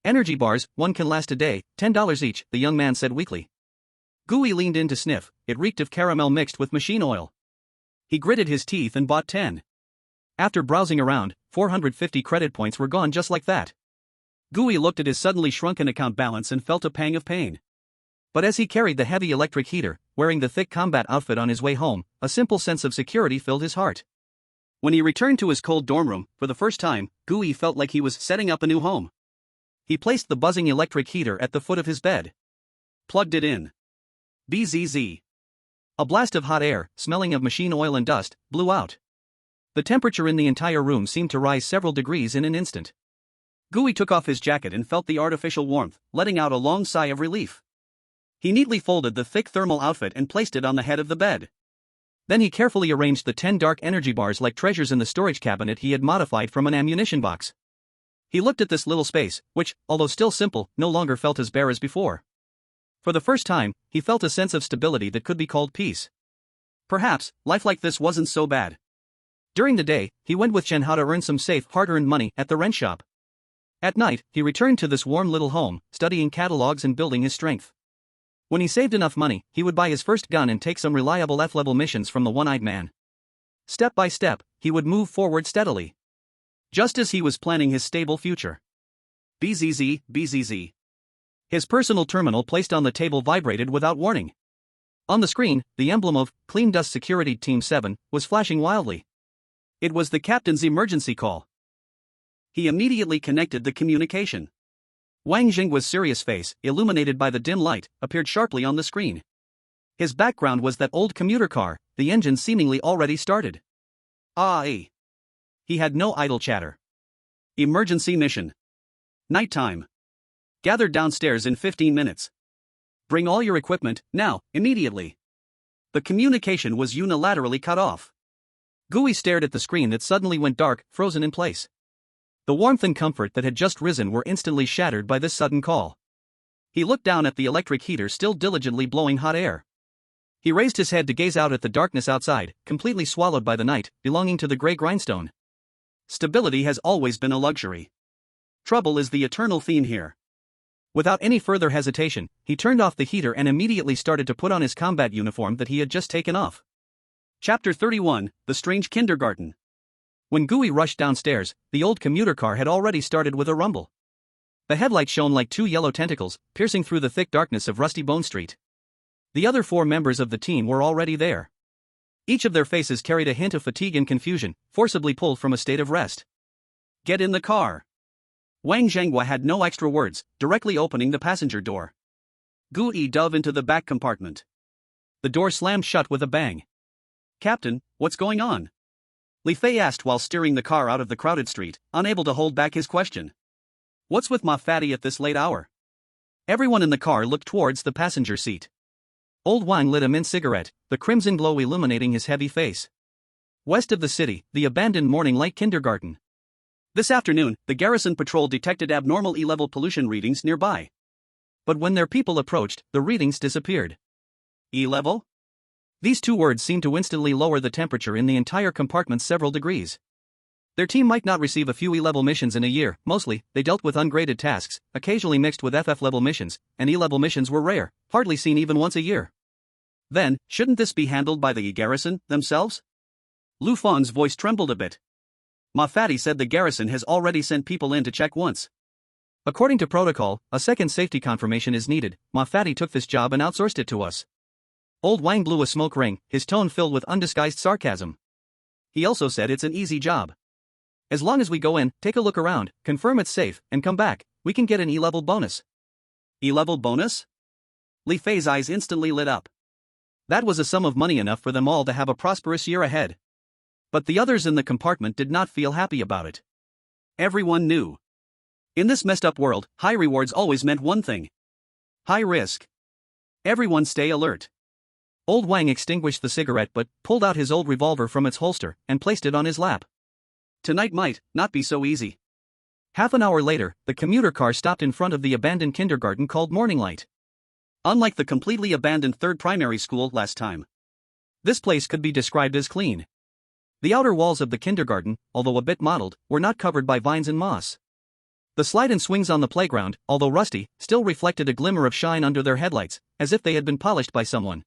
"Energy bars, one can last a day, $10 each," the young man said weakly. Gooey leaned in to sniff. It reeked of caramel mixed with machine oil. He gritted his teeth and bought 10. After browsing around, 450 credit points were gone just like that. Gooey looked at his suddenly shrunken account balance and felt a pang of pain. But as he carried the heavy electric heater, wearing the thick combat outfit on his way home, a simple sense of security filled his heart. When he returned to his cold dorm room, for the first time, Gooey felt like he was setting up a new home. He placed the buzzing electric heater at the foot of his bed. Plugged it in. Bzzz. A blast of hot air, smelling of machine oil and dust, blew out. The temperature in the entire room seemed to rise several degrees in an instant. Gooey took off his jacket and felt the artificial warmth, letting out a long sigh of relief. He neatly folded the thick thermal outfit and placed it on the head of the bed. Then he carefully arranged the 10 dark energy bars like treasures in the storage cabinet he had modified from an ammunition box. He looked at this little space, which, although still simple, no longer felt as bare as before. For the first time, he felt a sense of stability that could be called peace. Perhaps, life like this wasn't so bad. During the day, he went with Chen how to earn some safe, hard-earned money at the rent shop. At night, he returned to this warm little home, studying catalogs and building his strength. When he saved enough money, he would buy his first gun and take some reliable F-level missions from the one-eyed man. Step by step, he would move forward steadily. Just as he was planning his stable future. Bzzz, bzzz. His personal terminal placed on the table vibrated without warning. On the screen, the emblem of Clean Dust Security Team 7 was flashing wildly. It was the captain's emergency call. He immediately connected the communication. Wang Jingwa's serious face, illuminated by the dim light, appeared sharply on the screen. His background was that old commuter car, the engine seemingly already started. Ah. He had no idle chatter. Emergency mission. Nighttime. Gathered downstairs in 15 minutes. Bring all your equipment, now, immediately. The communication was unilaterally cut off. Gooey stared at the screen that suddenly went dark, frozen in place. The warmth and comfort that had just risen were instantly shattered by this sudden call. He looked down at the electric heater still diligently blowing hot air. He raised his head to gaze out at the darkness outside, completely swallowed by the night, belonging to the gray grindstone. Stability has always been a luxury. Trouble is the eternal theme here. Without any further hesitation, he turned off the heater and immediately started to put on his combat uniform that he had just taken off. Chapter 31, The Strange Kindergarten. When Gooey rushed downstairs, the old commuter car had already started with a rumble. The headlights shone like two yellow tentacles, piercing through the thick darkness of Rusty Bone Street. The other 4 members of the team were already there. Each of their faces carried a hint of fatigue and confusion, forcibly pulled from a state of rest. Get in the car. Wang Zhenghua had no extra words, directly opening the passenger door. Gooey dove into the back compartment. The door slammed shut with a bang. Captain, what's going on? Li Fei asked while steering the car out of the crowded street, unable to hold back his question. What's with Ma Fatty at this late hour? Everyone in the car looked towards the passenger seat. Old Wang lit a mint cigarette, the crimson glow illuminating his heavy face. West of the city, the abandoned morning light kindergarten. This afternoon, the garrison patrol detected abnormal E-level pollution readings nearby. But when their people approached, the readings disappeared. E-level? These 2 words seemed to instantly lower the temperature in the entire compartment several degrees. Their team might not receive a few E-level missions in a year, mostly, they dealt with ungraded tasks, occasionally mixed with FF-level missions, and E-level missions were rare, hardly seen even once a year. Then, shouldn't this be handled by the garrison themselves? Lu Fang's voice trembled a bit. Ma Fatty said the garrison has already sent people in to check once. According to protocol, a second safety confirmation is needed. Ma Fatty took this job and outsourced it to us. Old Wang blew a smoke ring, his tone filled with undisguised sarcasm. He also said it's an easy job. As long as we go in, take a look around, confirm it's safe, and come back, we can get an E-level bonus. E-level bonus? Li Fei's eyes instantly lit up. That was a sum of money enough for them all to have a prosperous year ahead. But the others in the compartment did not feel happy about it. Everyone knew. In this messed up world, high rewards always meant one thing. High risk. Everyone stay alert. Old Wang extinguished the cigarette but pulled out his old revolver from its holster and placed it on his lap. Tonight might not be so easy. Half an hour later, the commuter car stopped in front of the abandoned kindergarten called Morning Light. Unlike the completely abandoned 3rd primary school last time, this place could be described as clean. The outer walls of the kindergarten, although a bit mottled, were not covered by vines and moss. The slide and swings on the playground, although rusty, still reflected a glimmer of shine under their headlights, as if they had been polished by someone.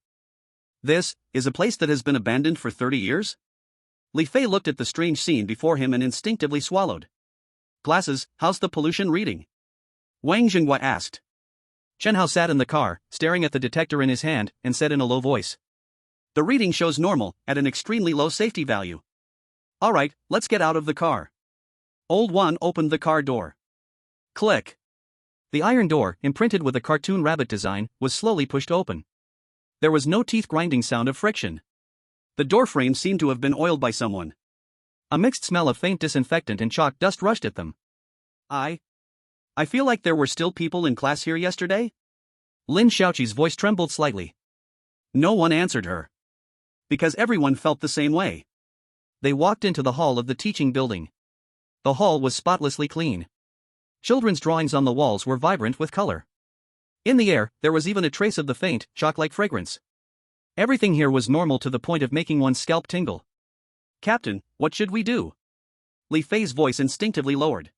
This is a place that has been abandoned for 30 years? Li Fei looked at the strange scene before him and instinctively swallowed. Glasses, how's the pollution reading? Wang Zhenghua asked. Chen Hao sat in the car, staring at the detector in his hand, and said in a low voice. The reading shows normal, at an extremely low safety value. Alright, let's get out of the car. Old Wan opened the car door. Click. The iron door, imprinted with a cartoon rabbit design, was slowly pushed open. There was no teeth-grinding sound of friction. The door frame seemed to have been oiled by someone. A mixed smell of faint disinfectant and chalk dust rushed at them. I feel like there were still people in class here yesterday? Lin Xiaoqi's voice trembled slightly. No one answered her. Because everyone felt the same way. They walked into the hall of the teaching building. The hall was spotlessly clean. Children's drawings on the walls were vibrant with color. In the air, there was even a trace of the faint, chalk-like fragrance. Everything here was normal to the point of making one's scalp tingle. Captain, what should we do? Li Fei's voice instinctively lowered.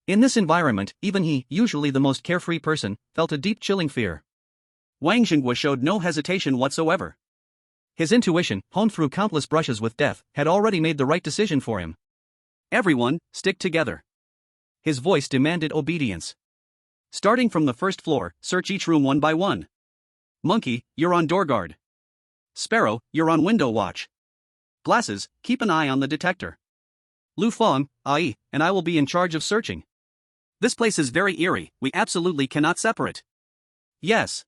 In this environment, even he, usually the most carefree person, felt a deep chilling fear. Wang Zhenghua showed no hesitation whatsoever. His intuition, honed through countless brushes with death, had already made the right decision for him. Everyone, stick together. His voice demanded obedience. Starting from the first floor, search each room one by one. Monkey, you're on door guard. Sparrow, you're on window watch. Glasses, keep an eye on the detector. Lu Fang, Ai, and I will be in charge of searching. This place is very eerie, we absolutely cannot separate. Yes.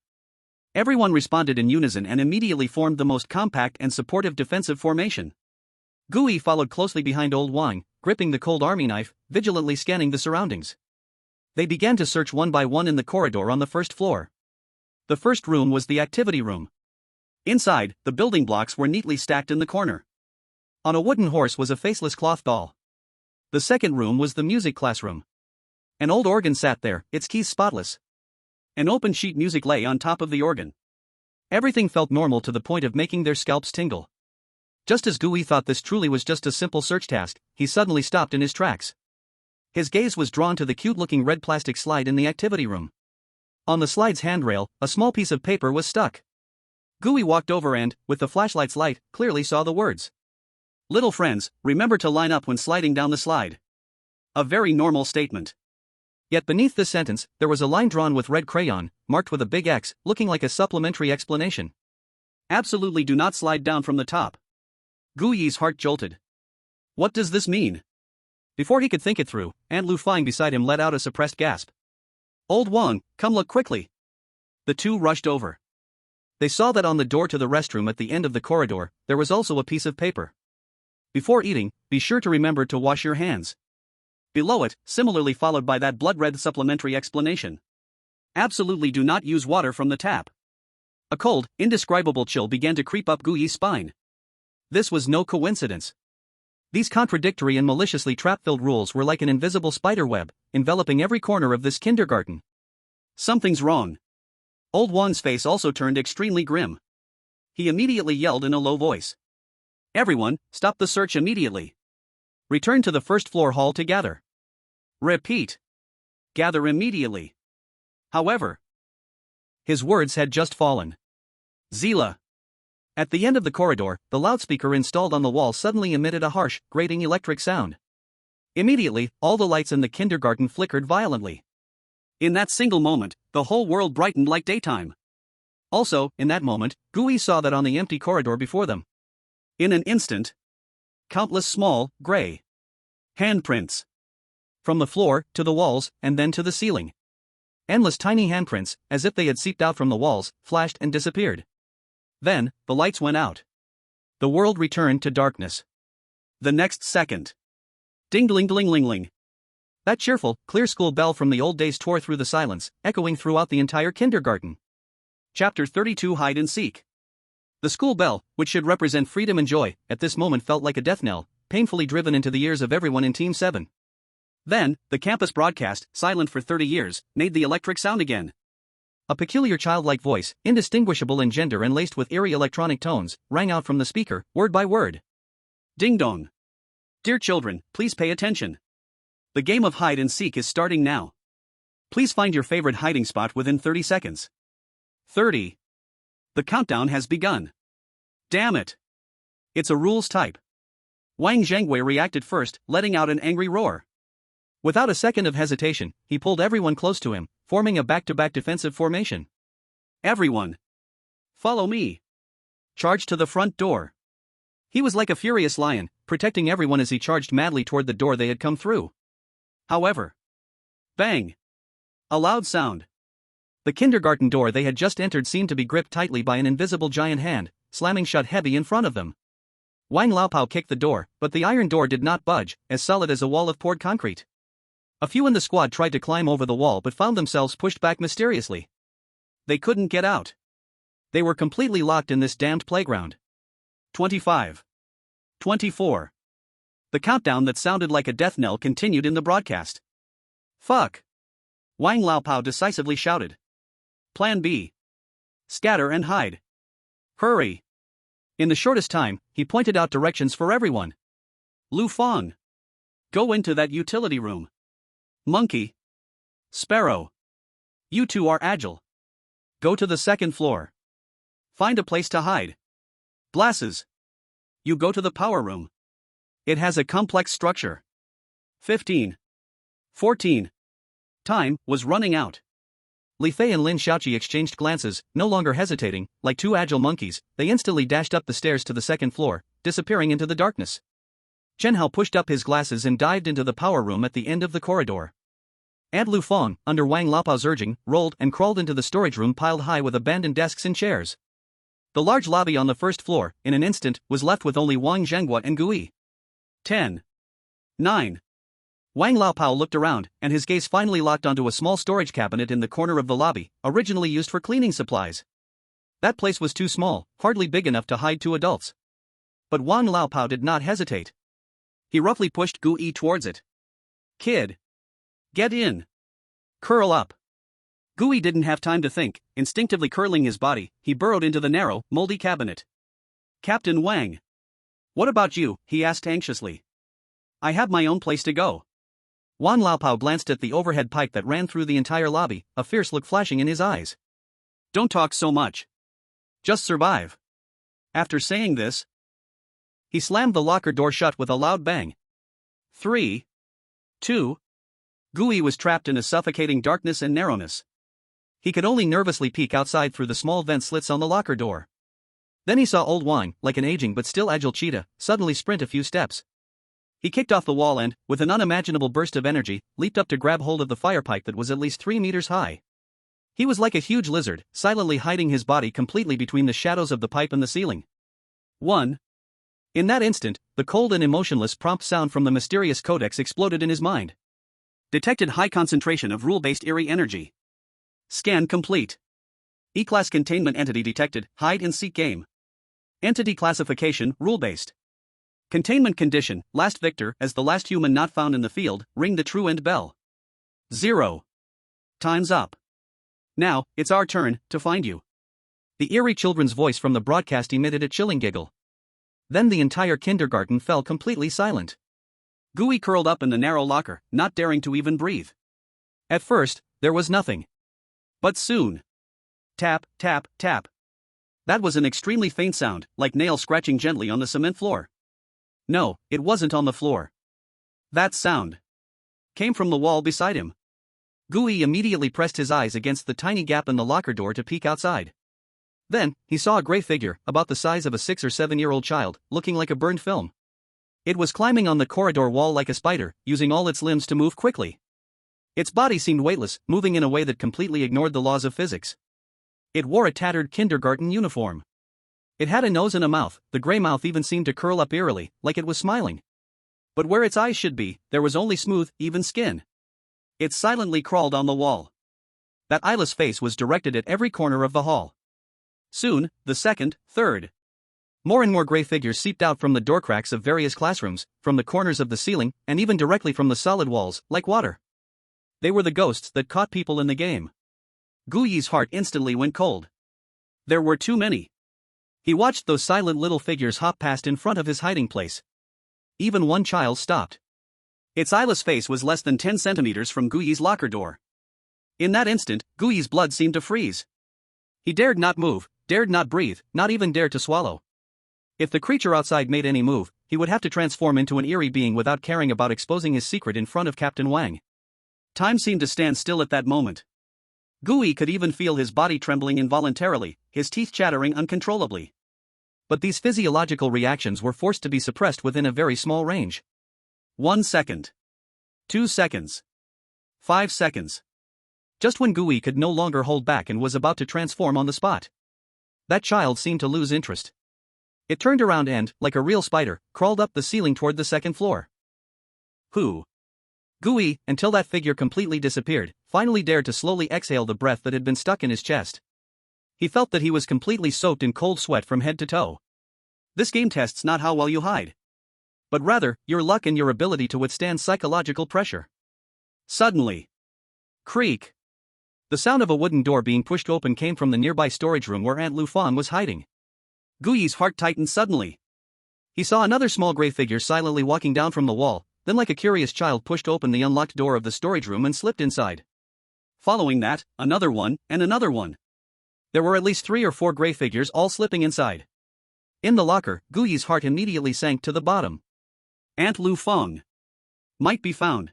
Everyone responded in unison and immediately formed the most compact and supportive defensive formation. Gooey followed closely behind Old Wang, gripping the cold army knife, vigilantly scanning the surroundings. They began to search one by one in the corridor on the first floor. The first room was the activity room. Inside, the building blocks were neatly stacked in the corner. On a wooden horse was a faceless cloth doll. The second room was the music classroom. An old organ sat there, its keys spotless. An open sheet music lay on top of the organ. Everything felt normal to the point of making their scalps tingle. Just as Gooey thought this truly was just a simple search task, he suddenly stopped in his tracks. His gaze was drawn to the cute-looking red plastic slide in the activity room. On the slide's handrail, a small piece of paper was stuck. Gooey walked over and, with the flashlight's light, clearly saw the words. "Little friends, remember to line up when sliding down the slide." A very normal statement. Yet beneath this sentence, there was a line drawn with red crayon, marked with a big X, looking like a supplementary explanation. "Absolutely do not slide down from the top." Gooey's heart jolted. What does this mean? Before he could think it through, Aunt Lu Fang beside him let out a suppressed gasp. "Old Wang, come look quickly." The two rushed over. They saw that on the door to the restroom at the end of the corridor, there was also a piece of paper. "Before eating, be sure to remember to wash your hands." Below it, similarly followed by that blood-red supplementary explanation. "Absolutely do not use water from the tap." A cold, indescribable chill began to creep up Gooey's spine. This was no coincidence. These contradictory and maliciously trap-filled rules were like an invisible spider web, enveloping every corner of this kindergarten. Something's wrong. Old Wang's face also turned extremely grim. He immediately yelled in a low voice. "Everyone, stop the search immediately. Return to the first floor hall to gather. Repeat. Gather immediately." However, his words had just fallen. Zila. At the end of the corridor, the loudspeaker installed on the wall suddenly emitted a harsh, grating electric sound. Immediately, all the lights in the kindergarten flickered violently. In that single moment, the whole world brightened like daytime. Also, in that moment, Gooey saw that on the empty corridor before them. In an instant, countless small, gray handprints. From the floor, to the walls, and then to the ceiling. Endless tiny handprints, as if they had seeped out from the walls, flashed and disappeared. Then, the lights went out. The world returned to darkness. The next second. Ding-dling-dling-ling-ling. That cheerful, clear school bell from the old days tore through the silence, echoing throughout the entire kindergarten. Chapter 32 Hide and Seek. The school bell, which should represent freedom and joy, at this moment felt like a death knell, painfully driven into the ears of everyone in Team 7. Then, the campus broadcast, silent for 30 years, made the electric sound again. A peculiar childlike voice, indistinguishable in gender and laced with eerie electronic tones, rang out from the speaker, word by word. Ding-dong. Dear children, please pay attention. The game of hide and seek is starting now. Please find your favorite hiding spot within 30 seconds. 30. The countdown has begun. Damn it. It's a rules type. Wang Zhengwei reacted first, letting out an angry roar. Without a second of hesitation, he pulled everyone close to him, forming a back-to-back defensive formation. Everyone. Follow me. Charge to the front door. He was like a furious lion, protecting everyone as he charged madly toward the door they had come through. However. Bang. A loud sound. The kindergarten door they had just entered seemed to be gripped tightly by an invisible giant hand, slamming shut heavy in front of them. Wang Laopao kicked the door, but the iron door did not budge, as solid as a wall of poured concrete. A few in the squad tried to climb over the wall but found themselves pushed back mysteriously. They couldn't get out. They were completely locked in this damned playground. 25. 24. The countdown that sounded like a death knell continued in the broadcast. Fuck. Wang Laopao decisively shouted. Plan B. Scatter and hide. Hurry. In the shortest time, he pointed out directions for everyone. Lu Fang. Go into that utility room. Monkey. Sparrow. You two are agile. Go to the second floor. Find a place to hide. Blasses. You go to the power room. It has a complex structure. 15. 14. Time was running out. Li Fei and Lin Xiaoqi exchanged glances, no longer hesitating, like two agile monkeys, they instantly dashed up the stairs to the second floor, disappearing into the darkness. Chen Hao pushed up his glasses and dived into the power room at the end of the corridor. Aunt Lu Fang, under Wang Laopao's urging, rolled and crawled into the storage room piled high with abandoned desks and chairs. The large lobby on the first floor, in an instant, was left with only Wang Zhenghua and Gui. 10. 9. Wang Laopao looked around, and his gaze finally locked onto a small storage cabinet in the corner of the lobby, originally used for cleaning supplies. That place was too small, hardly big enough to hide two adults. But Wang Laopao did not hesitate. He roughly pushed Gu Yi towards it. "Kid. Get in. Curl up." Gu Yi didn't have time to think. Instinctively curling his body, he burrowed into the narrow, moldy cabinet. "Captain Wang. What about you?" he asked anxiously. "I have my own place to go." Wang Laopao glanced at the overhead pipe that ran through the entire lobby, a fierce look flashing in his eyes. "Don't talk so much. Just survive." After saying this, he slammed the locker door shut with a loud bang. 3, 2. Gu Yi was trapped in a suffocating darkness and narrowness. He could only nervously peek outside through the small vent slits on the locker door. Then he saw old Wang, like an aging but still agile cheetah, suddenly sprint a few steps. He kicked off the wall and, with an unimaginable burst of energy, leaped up to grab hold of the fire pipe that was at least 3 meters high. He was like a huge lizard, silently hiding his body completely between the shadows of the pipe and the ceiling. 1. In that instant, the cold and emotionless prompt sound from the mysterious codex exploded in his mind. Detected high concentration of rule-based eerie energy. Scan complete. E-class containment entity detected, hide and seek game. Entity classification, rule-based. Containment condition, last victor as the last human not found in the field, ring the true end bell. 0. Time's up. Now, it's our turn to find you. The eerie children's voice from the broadcast emitted a chilling giggle. Then the entire kindergarten fell completely silent. Gu Yi curled up in the narrow locker, not daring to even breathe. At first, there was nothing. But soon. Tap, tap, tap. That was an extremely faint sound, like nails scratching gently on the cement floor. No, it wasn't on the floor. That sound came from the wall beside him. Gu Yi immediately pressed his eyes against the tiny gap in the locker door to peek outside. Then, he saw a gray figure, about the size of a 6 or 7-year-old child, looking like a burned film. It was climbing on the corridor wall like a spider, using all its limbs to move quickly. Its body seemed weightless, moving in a way that completely ignored the laws of physics. It wore a tattered kindergarten uniform. It had a nose and a mouth, the gray mouth even seemed to curl up eerily, like it was smiling. But where its eyes should be, there was only smooth, even skin. It silently crawled on the wall. That eyeless face was directed at every corner of the hall. Soon, the second, third. More and more gray figures seeped out from the door cracks of various classrooms, from the corners of the ceiling, and even directly from the solid walls, like water. They were the ghosts that caught people in the game. Gu Yi's heart instantly went cold. There were too many. He watched those silent little figures hop past in front of his hiding place. Even one child stopped. Its eyeless face was less than 10 centimeters from Gu Yi's locker door. In that instant, Gu Yi's blood seemed to freeze. He dared not move, dared not breathe, not even dare to swallow. If the creature outside made any move, he would have to transform into an eerie being without caring about exposing his secret in front of Captain Wang. Time seemed to stand still at that moment. Gu Yi could even feel his body trembling involuntarily, his teeth chattering uncontrollably. But these physiological reactions were forced to be suppressed within a very small range. 1 second. 2 seconds. 5 seconds. Just when Gu Yi could no longer hold back and was about to transform on the spot. That child seemed to lose interest. It turned around and, like a real spider, crawled up the ceiling toward the second floor. Who? Gu Yi, until that figure completely disappeared, finally dared to slowly exhale the breath that had been stuck in his chest. He felt that he was completely soaked in cold sweat from head to toe. This game tests not how well you hide, but rather, your luck and your ability to withstand psychological pressure. Suddenly. Creak. The sound of a wooden door being pushed open came from the nearby storage room where Aunt Lu Fang was hiding. Gu Yi's heart tightened suddenly. He saw another small gray figure silently walking down from the wall, then like a curious child pushed open the unlocked door of the storage room and slipped inside. Following that, another one, and another one. There were at least 3 or 4 gray figures all slipping inside. In the locker, Gu Yi's heart immediately sank to the bottom. Aunt Lu Fang might be found.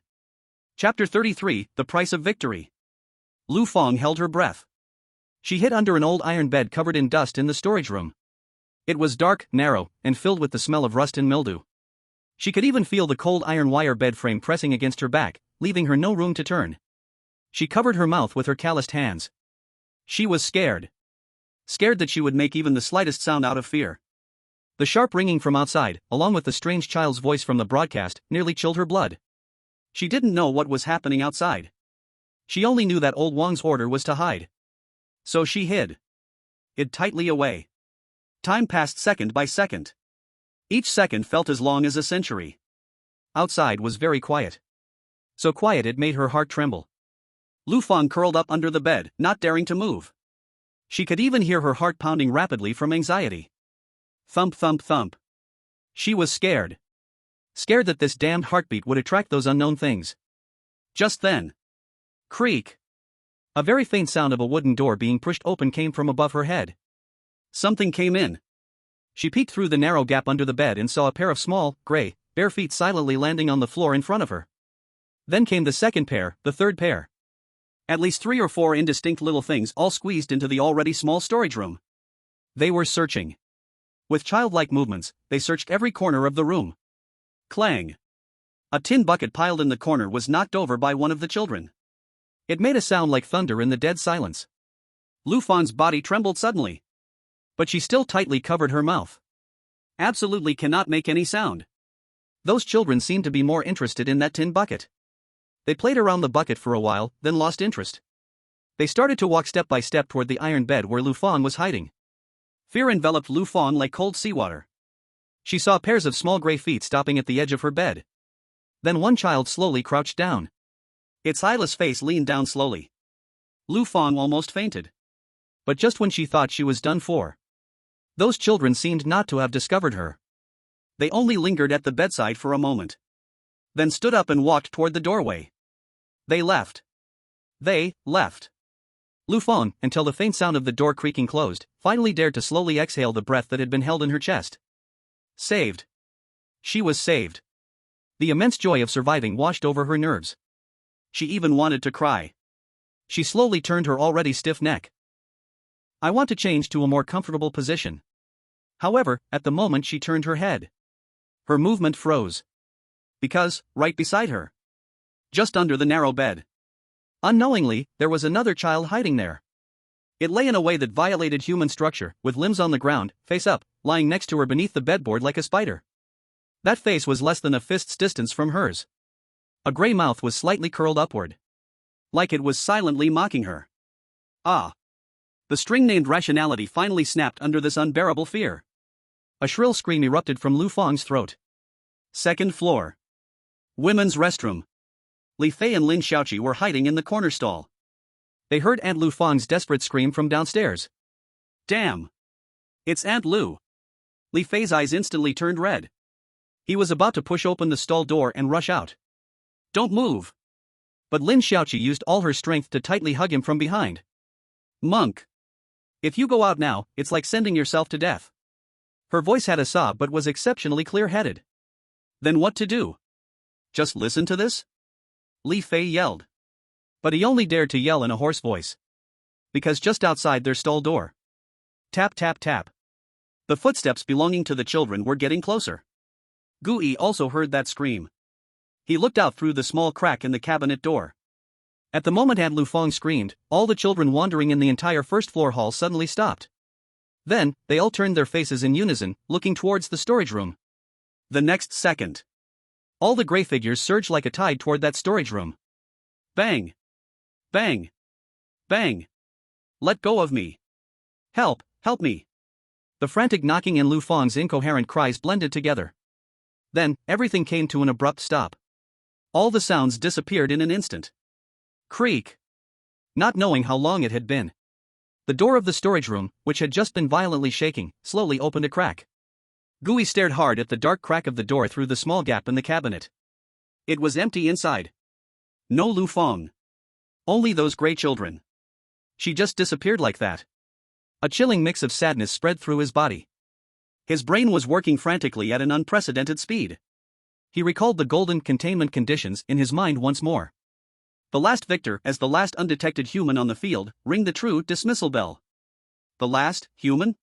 Chapter 33, The Price of Victory. Lu Fang held her breath. She hid under an old iron bed covered in dust in the storage room. It was dark, narrow, and filled with the smell of rust and mildew. She could even feel the cold iron wire bed frame pressing against her back, leaving her no room to turn. She covered her mouth with her calloused hands. She was scared. Scared that she would make even the slightest sound out of fear. The sharp ringing from outside, along with the strange child's voice from the broadcast, nearly chilled her blood. She didn't know what was happening outside. She only knew that old Wang's order was to hide. So she hid tightly away. Time passed second by second. Each second felt as long as a century. Outside was very quiet. So quiet it made her heart tremble. Lu Fang curled up under the bed, not daring to move. She could even hear her heart pounding rapidly from anxiety. Thump thump thump. She was scared. Scared that this damned heartbeat would attract those unknown things. Just then. Creak. A very faint sound of a wooden door being pushed open came from above her head. Something came in. She peeked through the narrow gap under the bed and saw a pair of small, gray, bare feet silently landing on the floor in front of her. Then came the second pair, the third pair. At least 3 or 4 indistinct little things all squeezed into the already small storage room. They were searching. With childlike movements, they searched every corner of the room. Clang. A tin bucket piled in the corner was knocked over by one of the children. It made a sound like thunder in the dead silence. Lu Fang's body trembled suddenly. But she still tightly covered her mouth. Absolutely cannot make any sound. Those children seemed to be more interested in that tin bucket. They played around the bucket for a while, then lost interest. They started to walk step by step toward the iron bed where Lu Fang was hiding. Fear enveloped Lu Fang like cold seawater. She saw pairs of small gray feet stopping at the edge of her bed. Then one child slowly crouched down. Its eyeless face leaned down slowly. Lu Fang almost fainted. But just when she thought she was done for, those children seemed not to have discovered her. They only lingered at the bedside for a moment. Then stood up and walked toward the doorway. They left. Lu Fang, until the faint sound of the door creaking closed, finally dared to slowly exhale the breath that had been held in her chest. Saved. She was saved. The immense joy of surviving washed over her nerves. She even wanted to cry. She slowly turned her already stiff neck. I want to change to a more comfortable position. However, at the moment she turned her head, her movement froze. Because, right beside her, just under the narrow bed, unknowingly, there was another child hiding there. It lay in a way that violated human structure, with limbs on the ground, face up, lying next to her beneath the bedboard like a spider. That face was less than a fist's distance from hers. A gray mouth was slightly curled upward. Like it was silently mocking her. Ah! The string named rationality finally snapped under this unbearable fear. A shrill scream erupted from Lu Fang's throat. Second floor. Women's restroom. Li Fei and Lin Xiaoqi were hiding in the corner stall. They heard Aunt Lu Fang's desperate scream from downstairs. Damn! It's Aunt Lu. Li Fei's eyes instantly turned red. He was about to push open the stall door and rush out. Don't move! But Lin Xiaoqi used all her strength to tightly hug him from behind. Monk! If you go out now, it's like sending yourself to death. Her voice had a sob but was exceptionally clear-headed. Then what to do? Just listen to this? Li Fei yelled. But he only dared to yell in a hoarse voice. Because just outside their stall door. Tap tap tap. The footsteps belonging to the children were getting closer. Gui also heard that scream. He looked out through the small crack in the cabinet door. At the moment Aunt Lu Fang screamed, all the children wandering in the entire first-floor hall suddenly stopped. Then, they all turned their faces in unison, looking towards the storage room. The next second, all the gray figures surged like a tide toward that storage room. Bang! Bang! Bang! Let go of me! Help! Help me! The frantic knocking and Lu Fang's incoherent cries blended together. Then, everything came to an abrupt stop. All the sounds disappeared in an instant. Creak! Not knowing how long it had been, the door of the storage room, which had just been violently shaking, slowly opened a crack. Gui stared hard at the dark crack of the door through the small gap in the cabinet. It was empty inside. No Lu Fang. Only those gray children. She just disappeared like that. A chilling mix of sadness spread through his body. His brain was working frantically at an unprecedented speed. He recalled the golden containment conditions in his mind once more. The last victor as the last undetected human on the field, ring the true dismissal bell. The last human?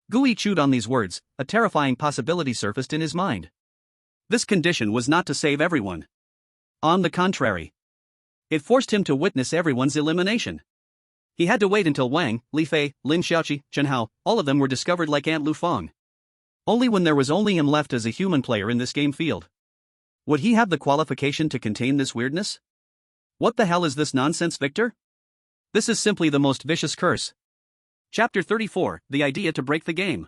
Gui chewed on these words, a terrifying possibility surfaced in his mind. This condition was not to save everyone. On the contrary, it forced him to witness everyone's elimination. He had to wait until Wang, Li Fei, Lin Xiaoqi, Chen Hao, all of them were discovered like Aunt Lu Fang. Only when there was only him left as a human player in this game field. Would he have the qualification to contain this weirdness? What the hell is this nonsense, Victor? This is simply the most vicious curse. Chapter 34, The Idea to Break the Game.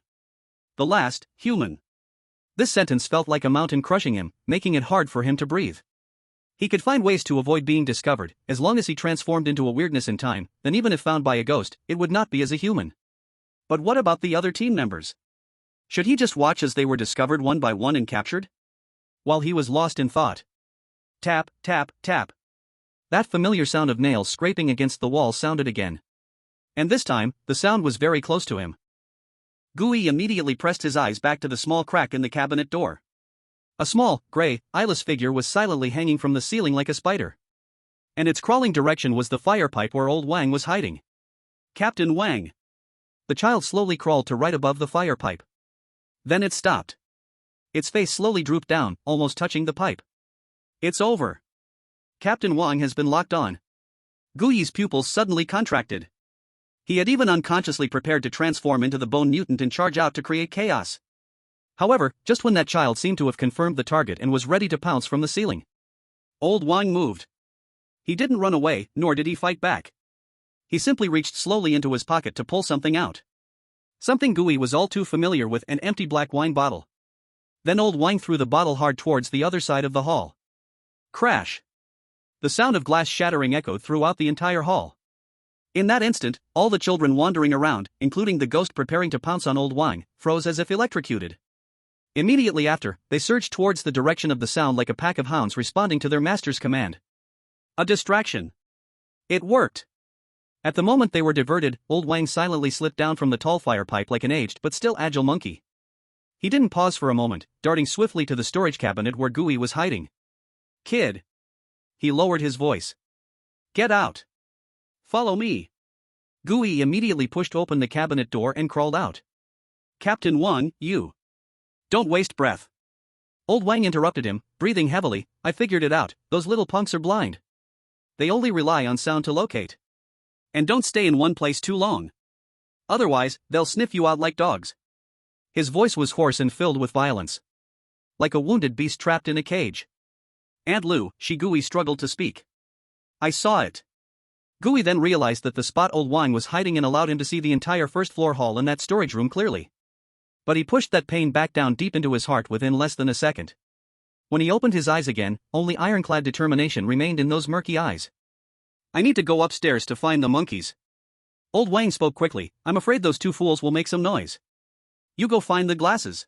The last, human. This sentence felt like a mountain crushing him, making it hard for him to breathe. He could find ways to avoid being discovered, as long as he transformed into a weirdness in time, then even if found by a ghost, it would not be as a human. But what about the other team members? Should he just watch as they were discovered one by one and captured? While he was lost in thought. Tap, tap, tap. That familiar sound of nails scraping against the wall sounded again. And this time, the sound was very close to him. Gooey immediately pressed his eyes back to the small crack in the cabinet door. A small, gray, eyeless figure was silently hanging from the ceiling like a spider. And its crawling direction was the fire pipe where old Wang was hiding. Captain Wang. The child slowly crawled to right above the fire pipe. Then it stopped. Its face slowly drooped down, almost touching the pipe. It's over. Captain Wang has been locked on. Gooey's pupils suddenly contracted. He had even unconsciously prepared to transform into the bone mutant and charge out to create chaos. However, just when that child seemed to have confirmed the target and was ready to pounce from the ceiling, old Wang moved. He didn't run away, nor did he fight back. He simply reached slowly into his pocket to pull something out. Something Gooey was all too familiar with, an empty black wine bottle. Then old Wang threw the bottle hard towards the other side of the hall. Crash! The sound of glass shattering echoed throughout the entire hall. In that instant, all the children wandering around, including the ghost preparing to pounce on old Wang, froze as if electrocuted. Immediately after, they surged towards the direction of the sound like a pack of hounds responding to their master's command. A distraction. It worked. At the moment they were diverted, old Wang silently slipped down from the tall fire pipe like an aged but still agile monkey. He didn't pause for a moment, darting swiftly to the storage cabinet where Gooey was hiding. Kid. He lowered his voice. Get out. Follow me. Gooey immediately pushed open the cabinet door and crawled out. Captain Wang, you. Don't waste breath. Old Wang interrupted him, breathing heavily. I figured it out, those little punks are blind. They only rely on sound to locate. And don't stay in one place too long. Otherwise, they'll sniff you out like dogs. His voice was hoarse and filled with violence. Like a wounded beast trapped in a cage. Aunt Lou, Gooey struggled to speak. I saw it. Gooey then realized that the spot old Wang was hiding in allowed him to see the entire first-floor hall and that storage room clearly. But he pushed that pain back down deep into his heart within less than a second. When he opened his eyes again, only ironclad determination remained in those murky eyes. I need to go upstairs to find the monkeys. Old Wang spoke quickly. I'm afraid those two fools will make some noise. You go find the glasses.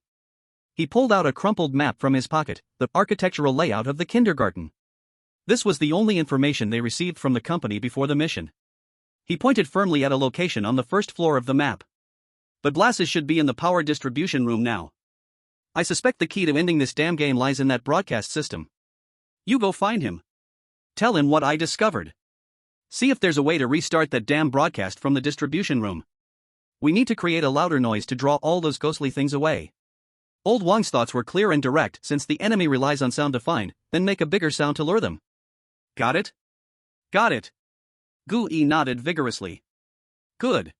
He pulled out a crumpled map from his pocket, the architectural layout of the kindergarten. This was the only information they received from the company before the mission. He pointed firmly at a location on the first floor of the map. The glasses should be in the power distribution room now. I suspect the key to ending this damn game lies in that broadcast system. You go find him. Tell him what I discovered. See if there's a way to restart that damn broadcast from the distribution room. We need to create a louder noise to draw all those ghostly things away. Old Wang's thoughts were clear and direct. Since the enemy relies on sound to find, then make a bigger sound to lure them. Got it? Got it. Gooey nodded vigorously. Good.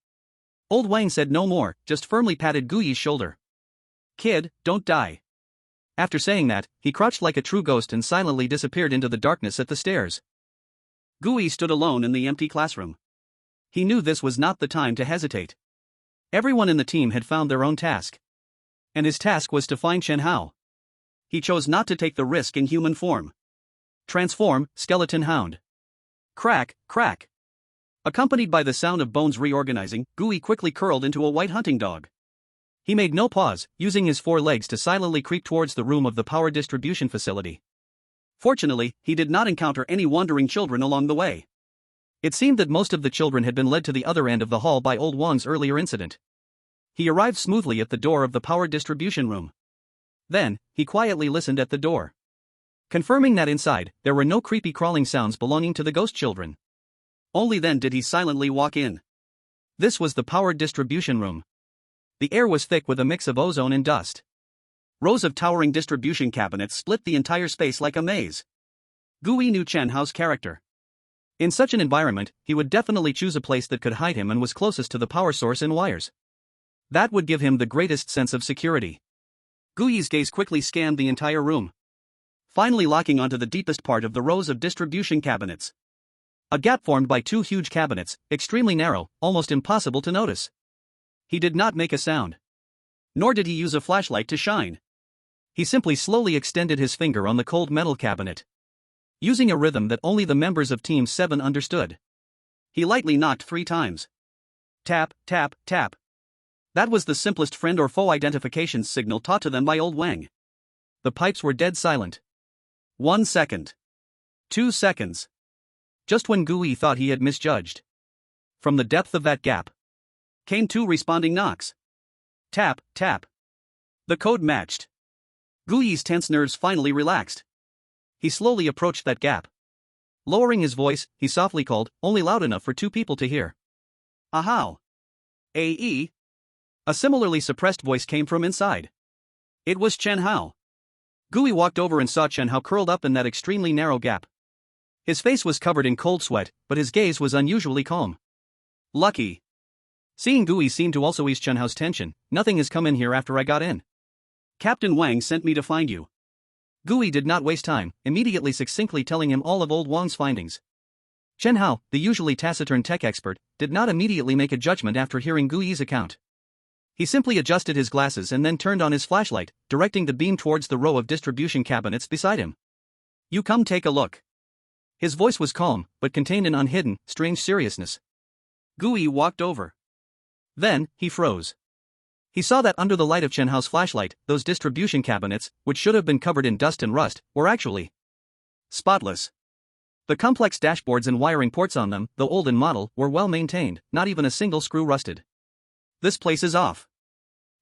Old Wang said no more, just firmly patted Gooey's shoulder. Kid, don't die. After saying that, he crouched like a true ghost and silently disappeared into the darkness at the stairs. Gooey stood alone in the empty classroom. He knew this was not the time to hesitate. Everyone in the team had found their own task. And his task was to find Chen Hao. He chose not to take the risk in human form. Transform, skeleton hound. Crack, crack. Accompanied by the sound of bones reorganizing, Gooey quickly curled into a white hunting dog. He made no pause, using his 4 legs to silently creep towards the room of the power distribution facility. Fortunately, he did not encounter any wandering children along the way. It seemed that most of the children had been led to the other end of the hall by old Wang's earlier incident. He arrived smoothly at the door of the power distribution room. Then, he quietly listened at the door. Confirming that inside, there were no creepy crawling sounds belonging to the ghost children. Only then did he silently walk in. This was the power distribution room. The air was thick with a mix of ozone and dust. Rows of towering distribution cabinets split the entire space like a maze. Gooey knew Chen Hao's character. In such an environment, he would definitely choose a place that could hide him and was closest to the power source and wires. That would give him the greatest sense of security. Gooey's gaze quickly scanned the entire room. finally locking onto the deepest part of the rows of distribution cabinets. A gap formed by two huge cabinets, extremely narrow, almost impossible to notice. He did not make a sound. Nor did he use a flashlight to shine. He simply slowly extended his finger on the cold metal cabinet. Using a rhythm that only the members of Team 7 understood. He lightly knocked 3 times. Tap, tap, tap. That was the simplest friend or foe identification signal taught to them by Old Wang. The pipes were dead silent. 1 second. 2 seconds. Just when Gui thought he had misjudged. From the depth of that gap came 2 responding knocks. Tap, tap. The code matched. Gui's tense nerves finally relaxed. He slowly approached that gap. Lowering his voice, he softly called, only loud enough for 2 people to hear. Ahau. A.E. A similarly suppressed voice came from inside. It was Chen Hao. Gui walked over and saw Chen Hao curled up in that extremely narrow gap. His face was covered in cold sweat, but his gaze was unusually calm. Lucky. Seeing Gui seemed to also ease Chen Hao's tension. Nothing has come in here after I got in. Captain Wang sent me to find you. Gui did not waste time, immediately succinctly telling him all of Old Wang's findings. Chen Hao, the usually taciturn tech expert, did not immediately make a judgment after hearing Gui's account. He simply adjusted his glasses and then turned on his flashlight, directing the beam towards the row of distribution cabinets beside him. You come take a look. His voice was calm, but contained an unhidden, strange seriousness. Gui walked over. Then, he froze. He saw that under the light of Chen Hao's flashlight, those distribution cabinets, which should have been covered in dust and rust, were actually spotless. The complex dashboards and wiring ports on them, though old in model, were well maintained, not even a single screw rusted. This place is off.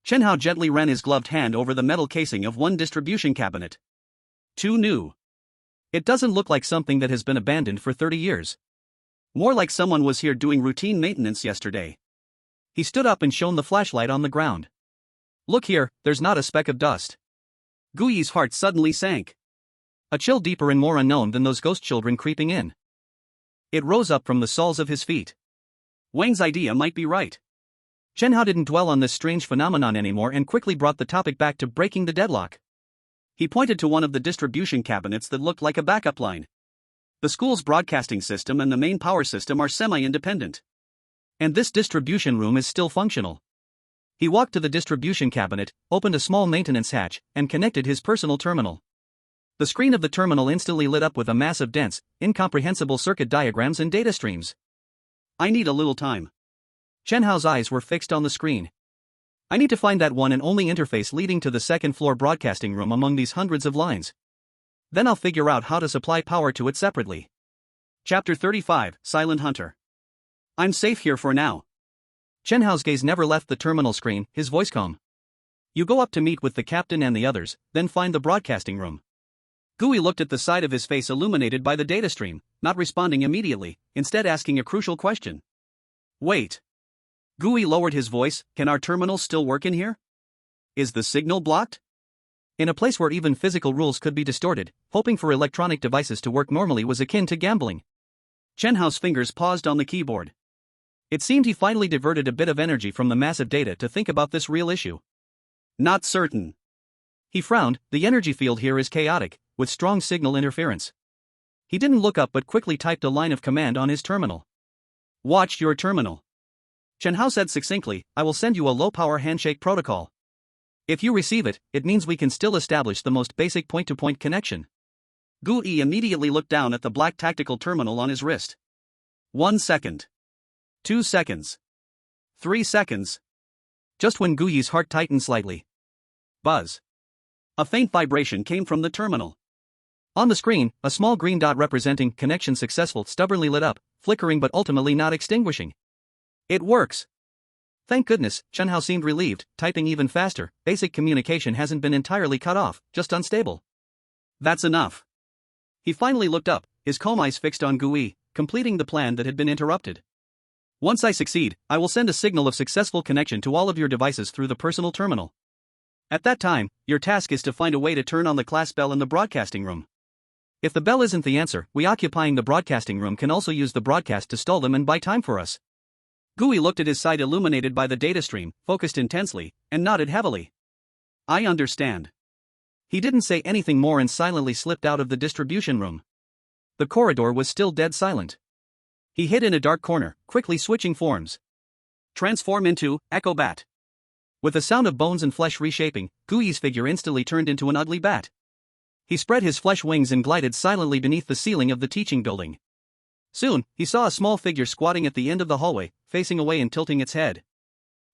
Chen Hao gently ran his gloved hand over the metal casing of one distribution cabinet. Too new. It doesn't look like something that has been abandoned for 30 years. More like someone was here doing routine maintenance yesterday. He stood up and shone the flashlight on the ground. Look here, there's not a speck of dust. Gui's heart suddenly sank. A chill deeper and more unknown than those ghost children creeping in. It rose up from the soles of his feet. Wang's idea might be right. Chen Hao didn't dwell on this strange phenomenon anymore and quickly brought the topic back to breaking the deadlock. He pointed to one of the distribution cabinets that looked like a backup line. The school's broadcasting system and the main power system are semi-independent. And this distribution room is still functional. He walked to the distribution cabinet, opened a small maintenance hatch, and connected his personal terminal. The screen of the terminal instantly lit up with a mass of dense, incomprehensible circuit diagrams and data streams. I need a little time. Chen Hao's eyes were fixed on the screen. I need to find that one and only interface leading to the second-floor broadcasting room among these hundreds of lines. Then I'll figure out how to supply power to it separately. Chapter 35, Silent Hunter. I'm safe here for now. Chen Hao's gaze never left the terminal screen, his voice calm. You go up to meet with the captain and the others, then find the broadcasting room. Gui looked at the side of his face illuminated by the data stream, not responding immediately, instead asking a crucial question. Wait. Gui lowered his voice, can our terminal still work in here? Is the signal blocked? In a place where even physical rules could be distorted, hoping for electronic devices to work normally was akin to gambling. Chen Hao's fingers paused on the keyboard. It seemed he finally diverted a bit of energy from the massive data to think about this real issue. Not certain. He frowned, the energy field here is chaotic, with strong signal interference. He didn't look up but quickly typed a line of command on his terminal. Watch your terminal. Chen Hao said succinctly, I will send you a low-power handshake protocol. If you receive it, it means we can still establish the most basic point-to-point connection. Gui immediately looked down at the black tactical terminal on his wrist. 1 second. 2 seconds. 3 seconds. Just when Gui's heart tightened slightly. Buzz. A faint vibration came from the terminal. On the screen, a small green dot representing connection successful stubbornly lit up, flickering but ultimately not extinguishing. It works. Thank goodness, Chen Hao seemed relieved, typing even faster. Basic communication hasn't been entirely cut off, just unstable. That's enough. He finally looked up, his calm eyes fixed on Gui, completing the plan that had been interrupted. Once I succeed, I will send a signal of successful connection to all of your devices through the personal terminal. At that time, your task is to find a way to turn on the class bell in the broadcasting room. If the bell isn't the answer, we occupying the broadcasting room can also use the broadcast to stall them and buy time for us. Gui looked at his side illuminated by the data stream, focused intensely, and nodded heavily. I understand. He didn't say anything more and silently slipped out of the distribution room. The corridor was still dead silent. He hid in a dark corner, quickly switching forms. Transform into Echo Bat. With the sound of bones and flesh reshaping, Gui's figure instantly turned into an ugly bat. He spread his flesh wings and glided silently beneath the ceiling of the teaching building. Soon, he saw a small figure squatting at the end of the hallway, facing away and tilting its head.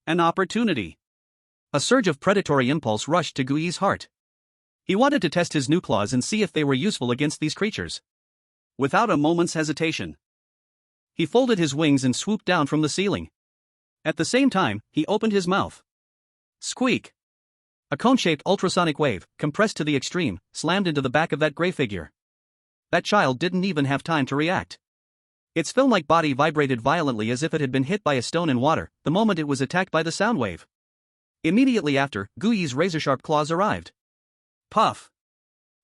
An opportunity. A surge of predatory impulse rushed to Gui's heart. He wanted to test his new claws and see if they were useful against these creatures. Without a moment's hesitation, he folded his wings and swooped down from the ceiling. At the same time, he opened his mouth. Squeak! A cone-shaped ultrasonic wave, compressed to the extreme, slammed into the back of that gray figure. That child didn't even have time to react. Its film-like body vibrated violently as if it had been hit by a stone in water, the moment it was attacked by the sound wave. Immediately after, Gui's razor-sharp claws arrived. Puff!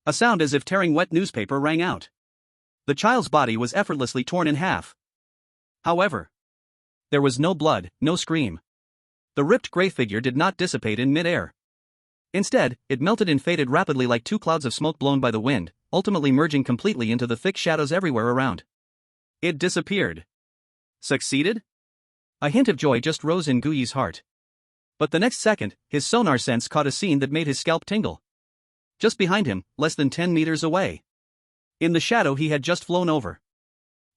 A sound as if tearing wet newspaper rang out. The child's body was effortlessly torn in half. However, there was no blood, no scream. The ripped gray figure did not dissipate in mid-air. Instead, it melted and faded rapidly like two clouds of smoke blown by the wind, ultimately merging completely into the thick shadows everywhere around. It disappeared. Succeeded? A hint of joy just rose in Gui's heart. But the next second, his sonar sense caught a scene that made his scalp tingle. Just behind him, less than 10 meters away. In the shadow he had just flown over.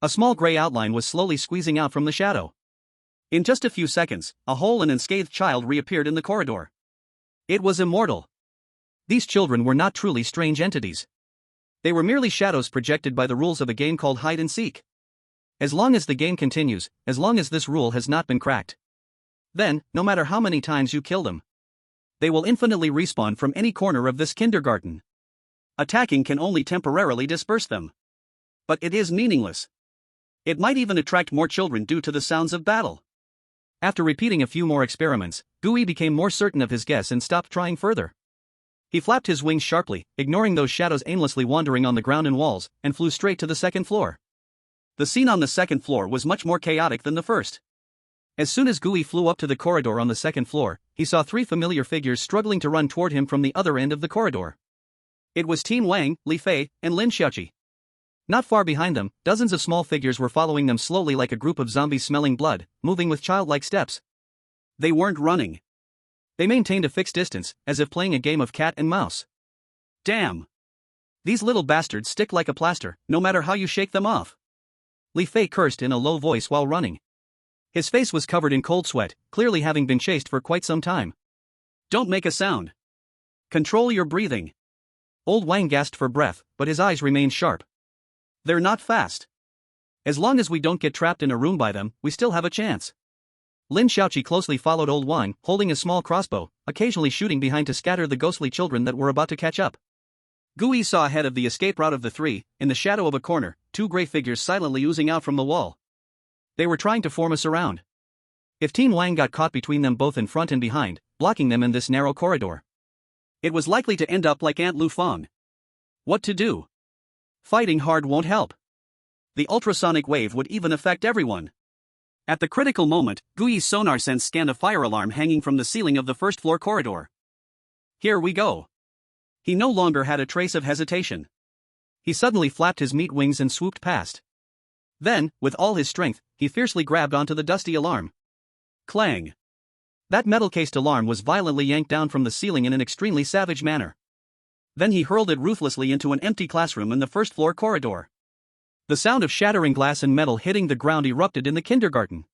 A small gray outline was slowly squeezing out from the shadow. In just a few seconds, a whole and unscathed child reappeared in the corridor. It was immortal. These children were not truly strange entities. They were merely shadows projected by the rules of a game called hide and seek. As long as the game continues, as long as this rule has not been cracked, then, no matter how many times you kill them, they will infinitely respawn from any corner of this kindergarten. Attacking can only temporarily disperse them. But it is meaningless. It might even attract more children due to the sounds of battle. After repeating a few more experiments, Gui became more certain of his guess and stopped trying further. He flapped his wings sharply, ignoring those shadows aimlessly wandering on the ground and walls, and flew straight to the second floor. The scene on the second floor was much more chaotic than the first. As soon as Gui flew up to the corridor on the second floor, he saw three familiar figures struggling to run toward him from the other end of the corridor. It was Tin Wang, Li Fei, and Lin Xiaoqi. Not far behind them, dozens of small figures were following them slowly like a group of zombies smelling blood, moving with childlike steps. They weren't running. They maintained a fixed distance, as if playing a game of cat and mouse. Damn! These little bastards stick like a plaster, no matter how you shake them off. Li Fei cursed in a low voice while running. His face was covered in cold sweat, clearly having been chased for quite some time. Don't make a sound. Control your breathing. Old Wang gasped for breath, but his eyes remained sharp. They're not fast. As long as we don't get trapped in a room by them, we still have a chance. Lin Xiaoqi closely followed Old Wang, holding a small crossbow, occasionally shooting behind to scatter the ghostly children that were about to catch up. Gui saw ahead of the escape route of the three, in the shadow of a corner, two gray figures silently oozing out from the wall. They were trying to form a surround. If Tin Wang got caught between them both in front and behind, blocking them in this narrow corridor, it was likely to end up like Aunt Lu Feng. What to do? Fighting hard won't help. The ultrasonic wave would even affect everyone. At the critical moment, Gui's sonar sense scanned a fire alarm hanging from the ceiling of the first floor corridor. Here we go. He no longer had a trace of hesitation. He suddenly flapped his meat wings and swooped past. Then, with all his strength, he fiercely grabbed onto the dusty alarm. Clang! That metal-cased alarm was violently yanked down from the ceiling in an extremely savage manner. Then he hurled it ruthlessly into an empty classroom in the first floor corridor. The sound of shattering glass and metal hitting the ground erupted in the kindergarten.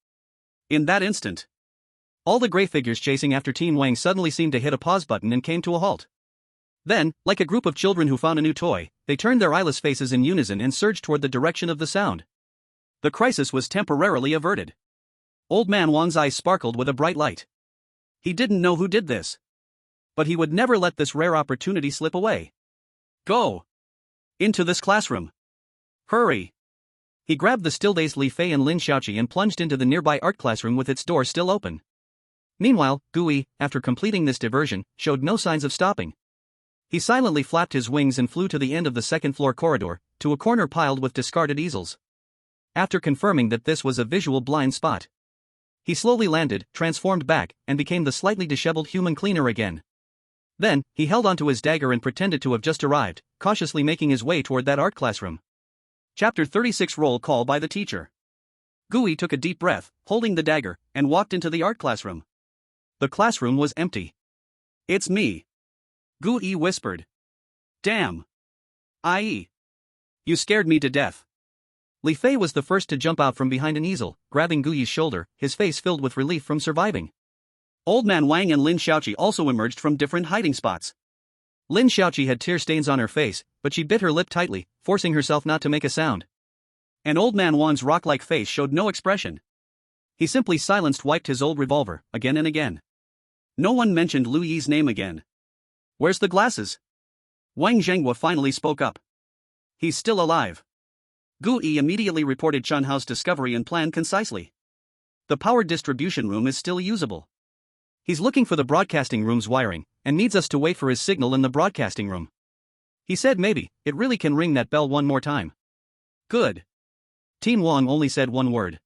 In that instant, all the gray figures chasing after Tin Wang suddenly seemed to hit a pause button and came to a halt. Then, like a group of children who found a new toy, they turned their eyeless faces in unison and surged toward the direction of the sound. The crisis was temporarily averted. Old Man Wang's eyes sparkled with a bright light. He didn't know who did this, but he would never let this rare opportunity slip away. Go! Into this classroom. Hurry! He grabbed the still-dazed Li Fei and Lin Xiaoqi and plunged into the nearby art classroom with its door still open. Meanwhile, Gui, after completing this diversion, showed no signs of stopping. He silently flapped his wings and flew to the end of the second-floor corridor, to a corner piled with discarded easels. After confirming that this was a visual blind spot, he slowly landed, transformed back, and became the slightly disheveled human cleaner again. Then, he held onto his dagger and pretended to have just arrived, cautiously making his way toward that art classroom. Chapter 36 Roll Call by the Teacher. Gooey took a deep breath, holding the dagger, and walked into the art classroom. The classroom was empty. "It's me," Gooey whispered. "Damn. I.e. You scared me to death." Li Fei was the first to jump out from behind an easel, grabbing Gooey's shoulder, his face filled with relief from surviving. Old Man Wang and Lin Xiaoqi also emerged from different hiding spots. Lin Xiaoqi had tear stains on her face, but she bit her lip tightly, forcing herself not to make a sound. And Old Man Wang's rock-like face showed no expression. He simply silenced wiped his old revolver, again and again. No one mentioned Lu Yi's name again. "Where's the glasses?" Wang Zhenghua finally spoke up. "He's still alive." Gu Yi immediately reported Chen Hao's discovery and plan concisely. "The power distribution room is still usable. He's looking for the broadcasting room's wiring, and needs us to wait for his signal in the broadcasting room." He said maybe, it really can ring that bell one more time. "Good." Team Wang only said one word.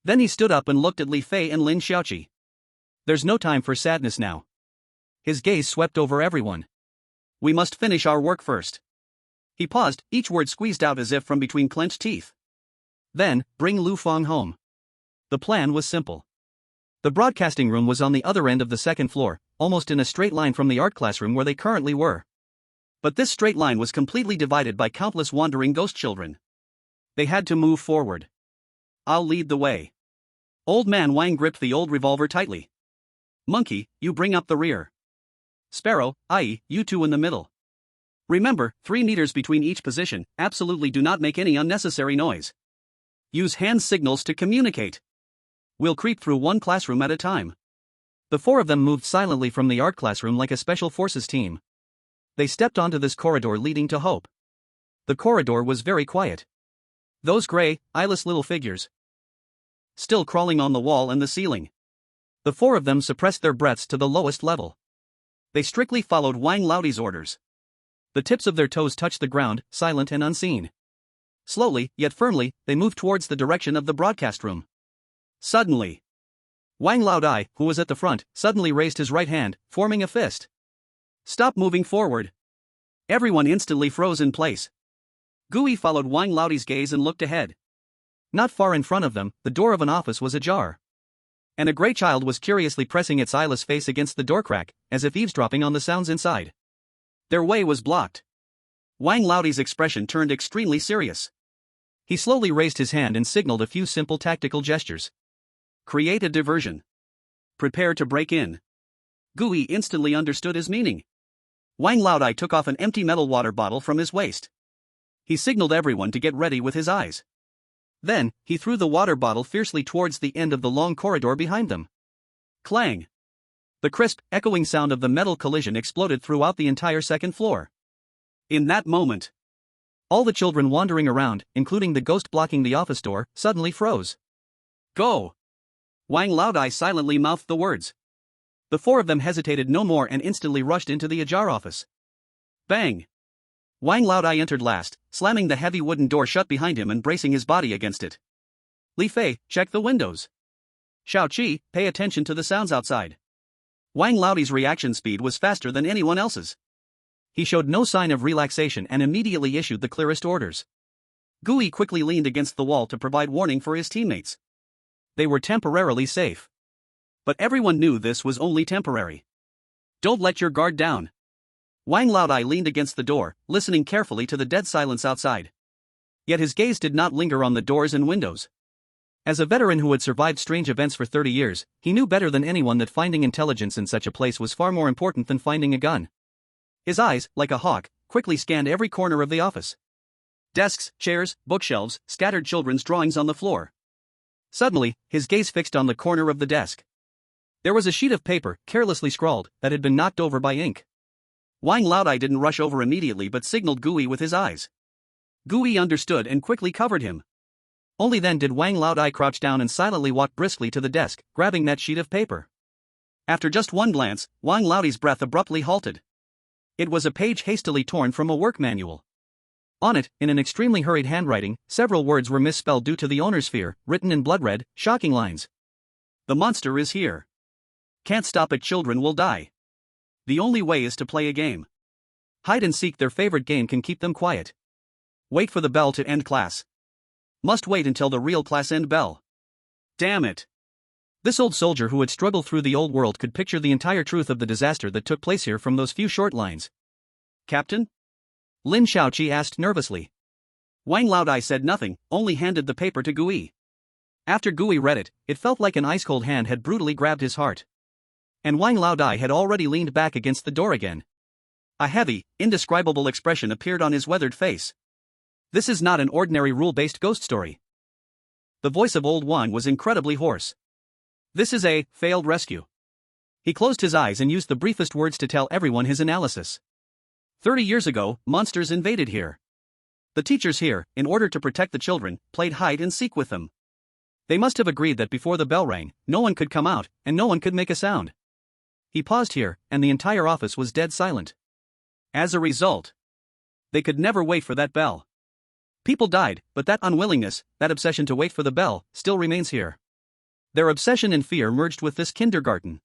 Then he stood up and looked at Li Fei and Lin Xiaoqi. "There's no time for sadness now." His gaze swept over everyone. "We must finish our work first." He paused, each word squeezed out as if from between clenched teeth. "Then, bring Lu Feng home." The plan was simple. The broadcasting room was on the other end of the second floor, almost in a straight line from the art classroom where they currently were. But this straight line was completely divided by countless wandering ghost children. They had to move forward. "I'll lead the way." Old Man Wang gripped the old revolver tightly. "Monkey, you bring up the rear. Sparrow, i.e., you two in the middle. Remember, 3 meters between each position, absolutely do not make any unnecessary noise. Use hand signals to communicate. We'll creep through one classroom at a time." The 4 of them moved silently from the art classroom like a special forces team. They stepped onto this corridor leading to Hope. The corridor was very quiet. Those gray, eyeless little figures still crawling on the wall and the ceiling. The 4 of them suppressed their breaths to the lowest level. They strictly followed Wang Laoti's orders. The tips of their toes touched the ground, silent and unseen. Slowly, yet firmly, they moved towards the direction of the broadcast room. Suddenly, Wang Laodai, who was at the front, suddenly raised his right hand, forming a fist. "Stop moving forward." Everyone instantly froze in place. Gui followed Wang Laoti's gaze and looked ahead. Not far in front of them, the door of an office was ajar. And a gray child was curiously pressing its eyeless face against the door crack, as if eavesdropping on the sounds inside. Their way was blocked. Wang Laoti's expression turned extremely serious. He slowly raised his hand and signaled a few simple tactical gestures. "Create a diversion. Prepare to break in." Gui instantly understood his meaning. Wang Laodai took off an empty metal water bottle from his waist. He signaled everyone to get ready with his eyes. Then, he threw the water bottle fiercely towards the end of the long corridor behind them. Clang! The crisp, echoing sound of the metal collision exploded throughout the entire second floor. In that moment, all the children wandering around, including the ghost blocking the office door, suddenly froze. "Go!" Wang Laodai silently mouthed the words. The 4 of them hesitated no more and instantly rushed into the ajar office. Bang! Wang Laodai entered last, slamming the heavy wooden door shut behind him and bracing his body against it. "Li Fei, check the windows. Xiaoqi, pay attention to the sounds outside." Wang Laoti's reaction speed was faster than anyone else's. He showed no sign of relaxation and immediately issued the clearest orders. Gui quickly leaned against the wall to provide warning for his teammates. They were temporarily safe. But everyone knew this was only temporary. "Don't let your guard down." Wang Laodai leaned against the door, listening carefully to the dead silence outside. Yet his gaze did not linger on the doors and windows. As a veteran who had survived strange events for 30 years, he knew better than anyone that finding intelligence in such a place was far more important than finding a gun. His eyes, like a hawk, quickly scanned every corner of the office. Desks, chairs, bookshelves, scattered children's drawings on the floor. Suddenly, his gaze fixed on the corner of the desk. There was a sheet of paper, carelessly scrawled, that had been knocked over by ink. Wang Laodai didn't rush over immediately but signaled Gui with his eyes. Gui understood and quickly covered him. Only then did Wang Laodai crouch down and silently walk briskly to the desk, grabbing that sheet of paper. After just one glance, Wang Laodai's breath abruptly halted. It was a page hastily torn from a work manual. On it, in an extremely hurried handwriting, several words were misspelled due to the owner's fear, written in blood-red, shocking lines. "The monster is here. Can't stop it, children will die. The only way is to play a game. Hide and seek, their favorite game, can keep them quiet. Wait for the bell to end class. Must wait until the real class end bell. Damn it. This old soldier who had struggled through the old world could picture the entire truth of the disaster that took place here from those few short lines. Captain? Lin Shaoqi asked nervously. Wang Laodai said nothing, only handed the paper to Gui. After Gui read it, it felt like an ice-cold hand had brutally grabbed his heart. And Wang Laodai had already leaned back against the door again. A heavy, indescribable expression appeared on his weathered face. This is not an ordinary rule-based ghost story. The voice of old Wang was incredibly hoarse. This is a failed rescue. He closed his eyes and used the briefest words to tell everyone his analysis. 30 years ago, monsters invaded here. The teachers here, in order to protect the children, played hide and seek with them. They must have agreed that before the bell rang, no one could come out, and no one could make a sound. He paused here, and the entire office was dead silent. As a result, they could never wait for that bell. People died, but that unwillingness, that obsession to wait for the bell, still remains here. Their obsession and fear merged with this kindergarten.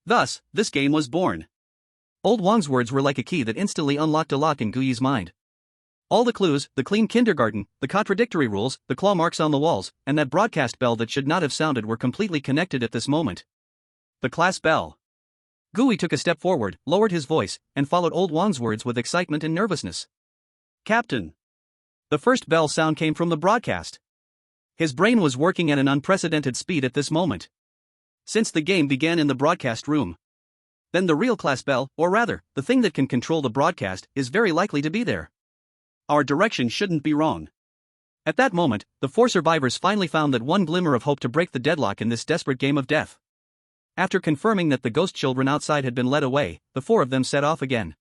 Thus, this game was born. Old Wang's words were like a key that instantly unlocked a lock in Gui's mind. All the clues, the clean kindergarten, the contradictory rules, the claw marks on the walls, and that broadcast bell that should not have sounded were completely connected at this moment. The class bell. Gui took a step forward, lowered his voice, and followed old Wang's words with excitement and nervousness. Captain. The first bell sound came from the broadcast. His brain was working at an unprecedented speed at this moment. Since the game began in the broadcast room, then the real class bell, or rather, the thing that can control the broadcast, is very likely to be there. Our direction shouldn't be wrong. At that moment, the 4 survivors finally found that one glimmer of hope to break the deadlock in this desperate game of death. After confirming that the ghost children outside had been led away, the 4 of them set off again.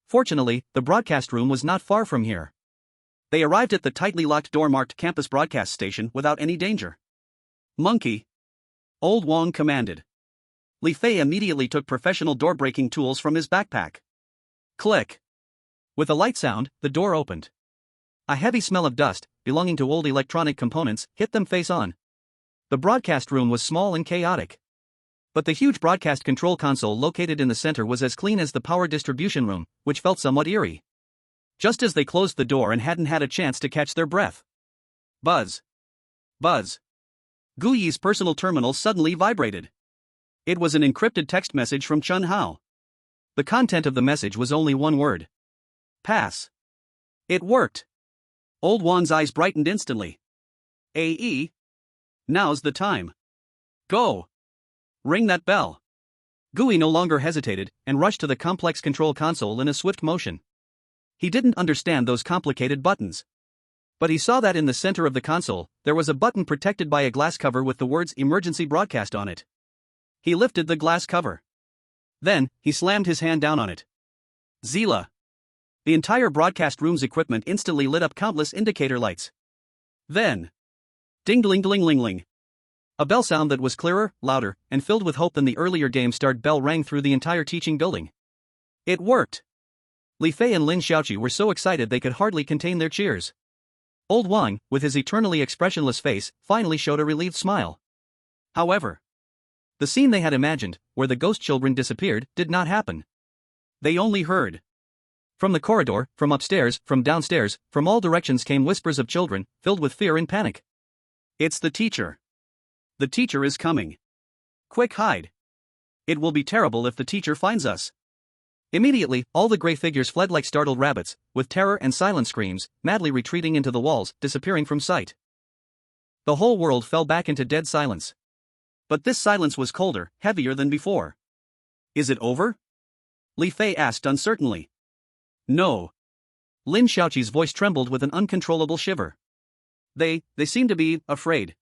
Fortunately, the broadcast room was not far from here. They arrived at the tightly locked door marked campus broadcast station without any danger. Monkey. Old Wang commanded. Li Fei immediately took professional door-breaking tools from his backpack. Click. With a light sound, the door opened. A heavy smell of dust, belonging to old electronic components, hit them face on. The broadcast room was small and chaotic. But the huge broadcast control console located in the center was as clean as the power distribution room, which felt somewhat eerie. Just as they closed the door and hadn't had a chance to catch their breath. Buzz. Buzz. Gui's personal terminal suddenly vibrated. It was an encrypted text message from Chun Hao. The content of the message was only one word. Pass. It worked. Old Wang's eyes brightened instantly. AE. Now's the time. Go. Ring that bell. Gui no longer hesitated, and rushed to the complex control console in a swift motion. He didn't understand those complicated buttons. But he saw that in the center of the console, there was a button protected by a glass cover with the words emergency broadcast on it. He lifted the glass cover. Then, he slammed his hand down on it. Zila. The entire broadcast room's equipment instantly lit up countless indicator lights. Then. Ding-dling-dling-ling-ling. A bell sound that was clearer, louder, and filled with hope than the earlier game start bell rang through the entire teaching building. It worked. Li Fei and Lin Shaoqi were so excited they could hardly contain their cheers. Old Wang, with his eternally expressionless face, finally showed a relieved smile. However, the scene they had imagined, where the ghost children disappeared, did not happen. They only heard. From the corridor, from upstairs, from downstairs, from all directions came whispers of children, filled with fear and panic. It's the teacher. The teacher is coming. Quick, hide. It will be terrible if the teacher finds us. Immediately, all the gray figures fled like startled rabbits, with terror and silent screams, madly retreating into the walls, disappearing from sight. The whole world fell back into dead silence. But this silence was colder, heavier than before. Is it over? Li Fei asked uncertainly. No. Lin Shaoqi's voice trembled with an uncontrollable shiver. They seem to be afraid.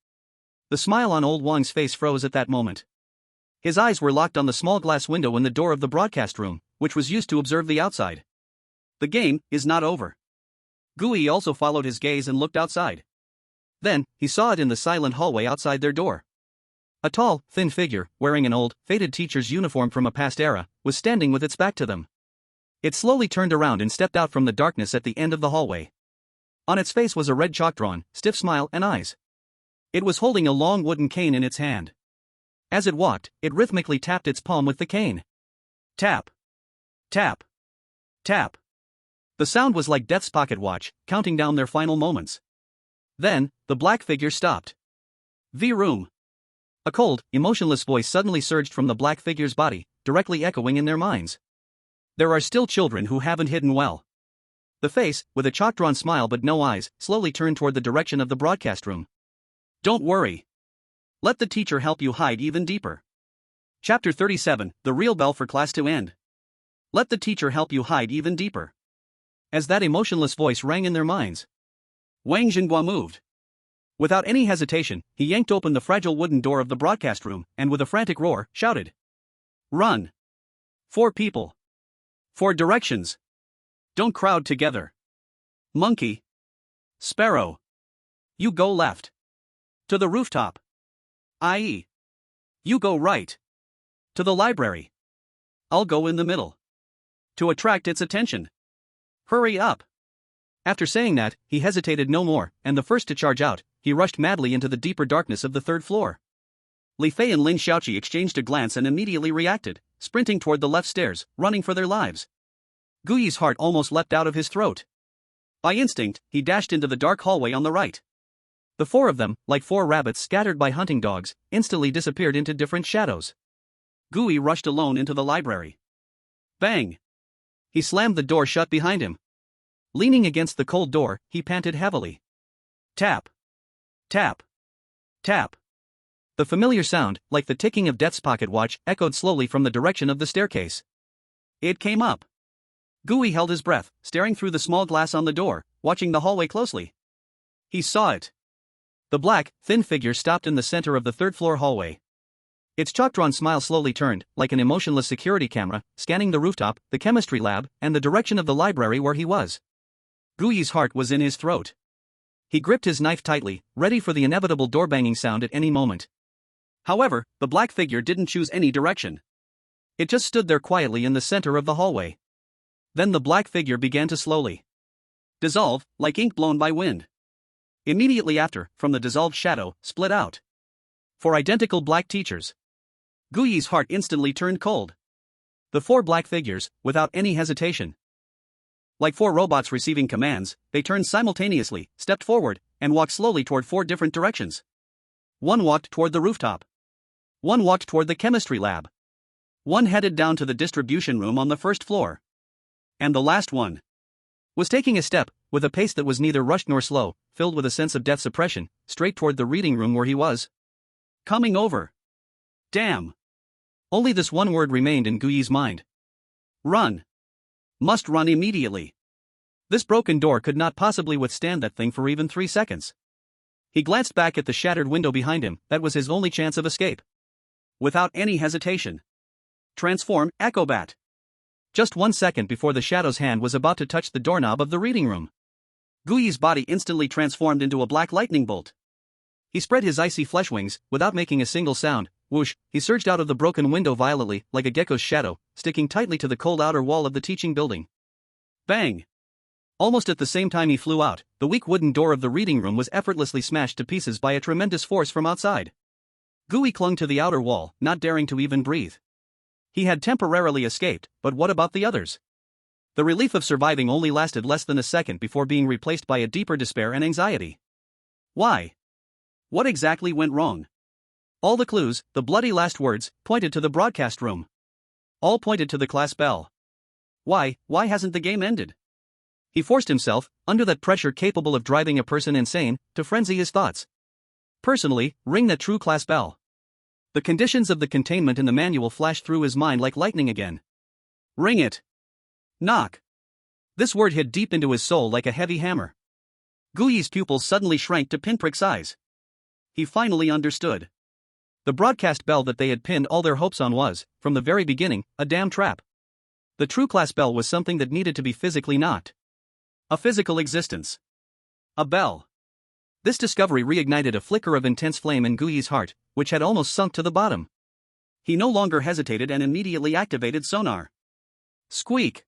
The smile on old Wang's face froze at that moment. His eyes were locked on the small glass window in the door of the broadcast room, which was used to observe the outside. The game is not over. Gui also followed his gaze and looked outside. Then, he saw it in the silent hallway outside their door. A tall, thin figure, wearing an old, faded teacher's uniform from a past era, was standing with its back to them. It slowly turned around and stepped out from the darkness at the end of the hallway. On its face was a red chalk-drawn, stiff smile and eyes. It was holding a long wooden cane in its hand. As it walked, it rhythmically tapped its palm with the cane. Tap. Tap. Tap. The sound was like death's pocket watch, counting down their final moments. Then, the black figure stopped. The room. A cold, emotionless voice suddenly surged from the black figure's body, directly echoing in their minds. There are still children who haven't hidden well. The face, with a chalk-drawn smile but no eyes, slowly turned toward the direction of the broadcast room. Don't worry. Let the teacher help you hide even deeper. Chapter 37, The Real Bell for Class to End. Let the teacher help you hide even deeper. As that emotionless voice rang in their minds, Wang Zhenghua moved. Without any hesitation, he yanked open the fragile wooden door of the broadcast room and with a frantic roar, shouted. Run! 4 people. 4 directions. Don't crowd together. Monkey. Sparrow. You go left. To the rooftop. I.e. You go right. To the library. I'll go in the middle. To attract its attention. Hurry up. After saying that, he hesitated no more, and the first to charge out, he rushed madly into the deeper darkness of the 3rd floor. Li Fei and Lin Xiaoqi exchanged a glance and immediately reacted, sprinting toward the left stairs, running for their lives. Gu Yi's heart almost leapt out of his throat. By instinct, he dashed into the dark hallway on the right. The 4 of them, like 4 rabbits scattered by hunting dogs, instantly disappeared into different shadows. Gu Yi rushed alone into the library. Bang! He slammed the door shut behind him. Leaning against the cold door, he panted heavily. Tap. Tap. Tap. The familiar sound, like the ticking of death's pocket watch, echoed slowly from the direction of the staircase. It came up. Gu Yi held his breath, staring through the small glass on the door, watching the hallway closely. He saw it. The black, thin figure stopped in the center of the 3rd floor hallway. Its chalk-drawn smile slowly turned, like an emotionless security camera, scanning the rooftop, the chemistry lab, and the direction of the library where he was. Gu Yi's heart was in his throat. He gripped his knife tightly, ready for the inevitable door-banging sound at any moment. However, the black figure didn't choose any direction. It just stood there quietly in the center of the hallway. Then the black figure began to slowly dissolve, like ink blown by wind. Immediately after, from the dissolved shadow, split out 4 identical black teachers. Gu Yi's heart instantly turned cold. The 4 black figures, without any hesitation, like 4 robots receiving commands, they turned simultaneously, stepped forward, and walked slowly toward 4 different directions. One walked toward the rooftop. One walked toward the chemistry lab. One headed down to the distribution room on the 1st floor. And the last one was taking a step, with a pace that was neither rushed nor slow, filled with a sense of death suppression, straight toward the reading room where he was. Coming over. Damn. Only this one word remained in Gu Yi's mind. Run. Must run immediately. This broken door could not possibly withstand that thing for even 3 seconds. He glanced back at the shattered window behind him, that was his only chance of escape. Without any hesitation. Transform, Acrobat. Just 1 second before the shadow's hand was about to touch the doorknob of the reading room. Gu Yi's body instantly transformed into a black lightning bolt. He spread his icy flesh wings, without making a single sound. Whoosh, he surged out of the broken window violently, like a gecko's shadow, sticking tightly to the cold outer wall of the teaching building. Bang! Almost at the same time he flew out, the weak wooden door of the reading room was effortlessly smashed to pieces by a tremendous force from outside. Gu Yi clung to the outer wall, not daring to even breathe. He had temporarily escaped, but what about the others? The relief of surviving only lasted less than a second before being replaced by a deeper despair and anxiety. Why? What exactly went wrong? All the clues, the bloody last words, pointed to the broadcast room. All pointed to the class bell. Why hasn't the game ended? He forced himself, under that pressure capable of driving a person insane, to frenzy his thoughts. Personally, ring that true class bell. The conditions of the containment in the manual flashed through his mind like lightning again. Ring it. Knock. This word hit deep into his soul like a heavy hammer. Gu Yi's pupils suddenly shrank to pinprick size. He finally understood. The broadcast bell that they had pinned all their hopes on was, from the very beginning, a damn trap. The true class bell was something that needed to be physically knocked. A physical existence. A bell. This discovery reignited a flicker of intense flame in Gu Yi's heart, which had almost sunk to the bottom. He no longer hesitated and immediately activated sonar. Squeak.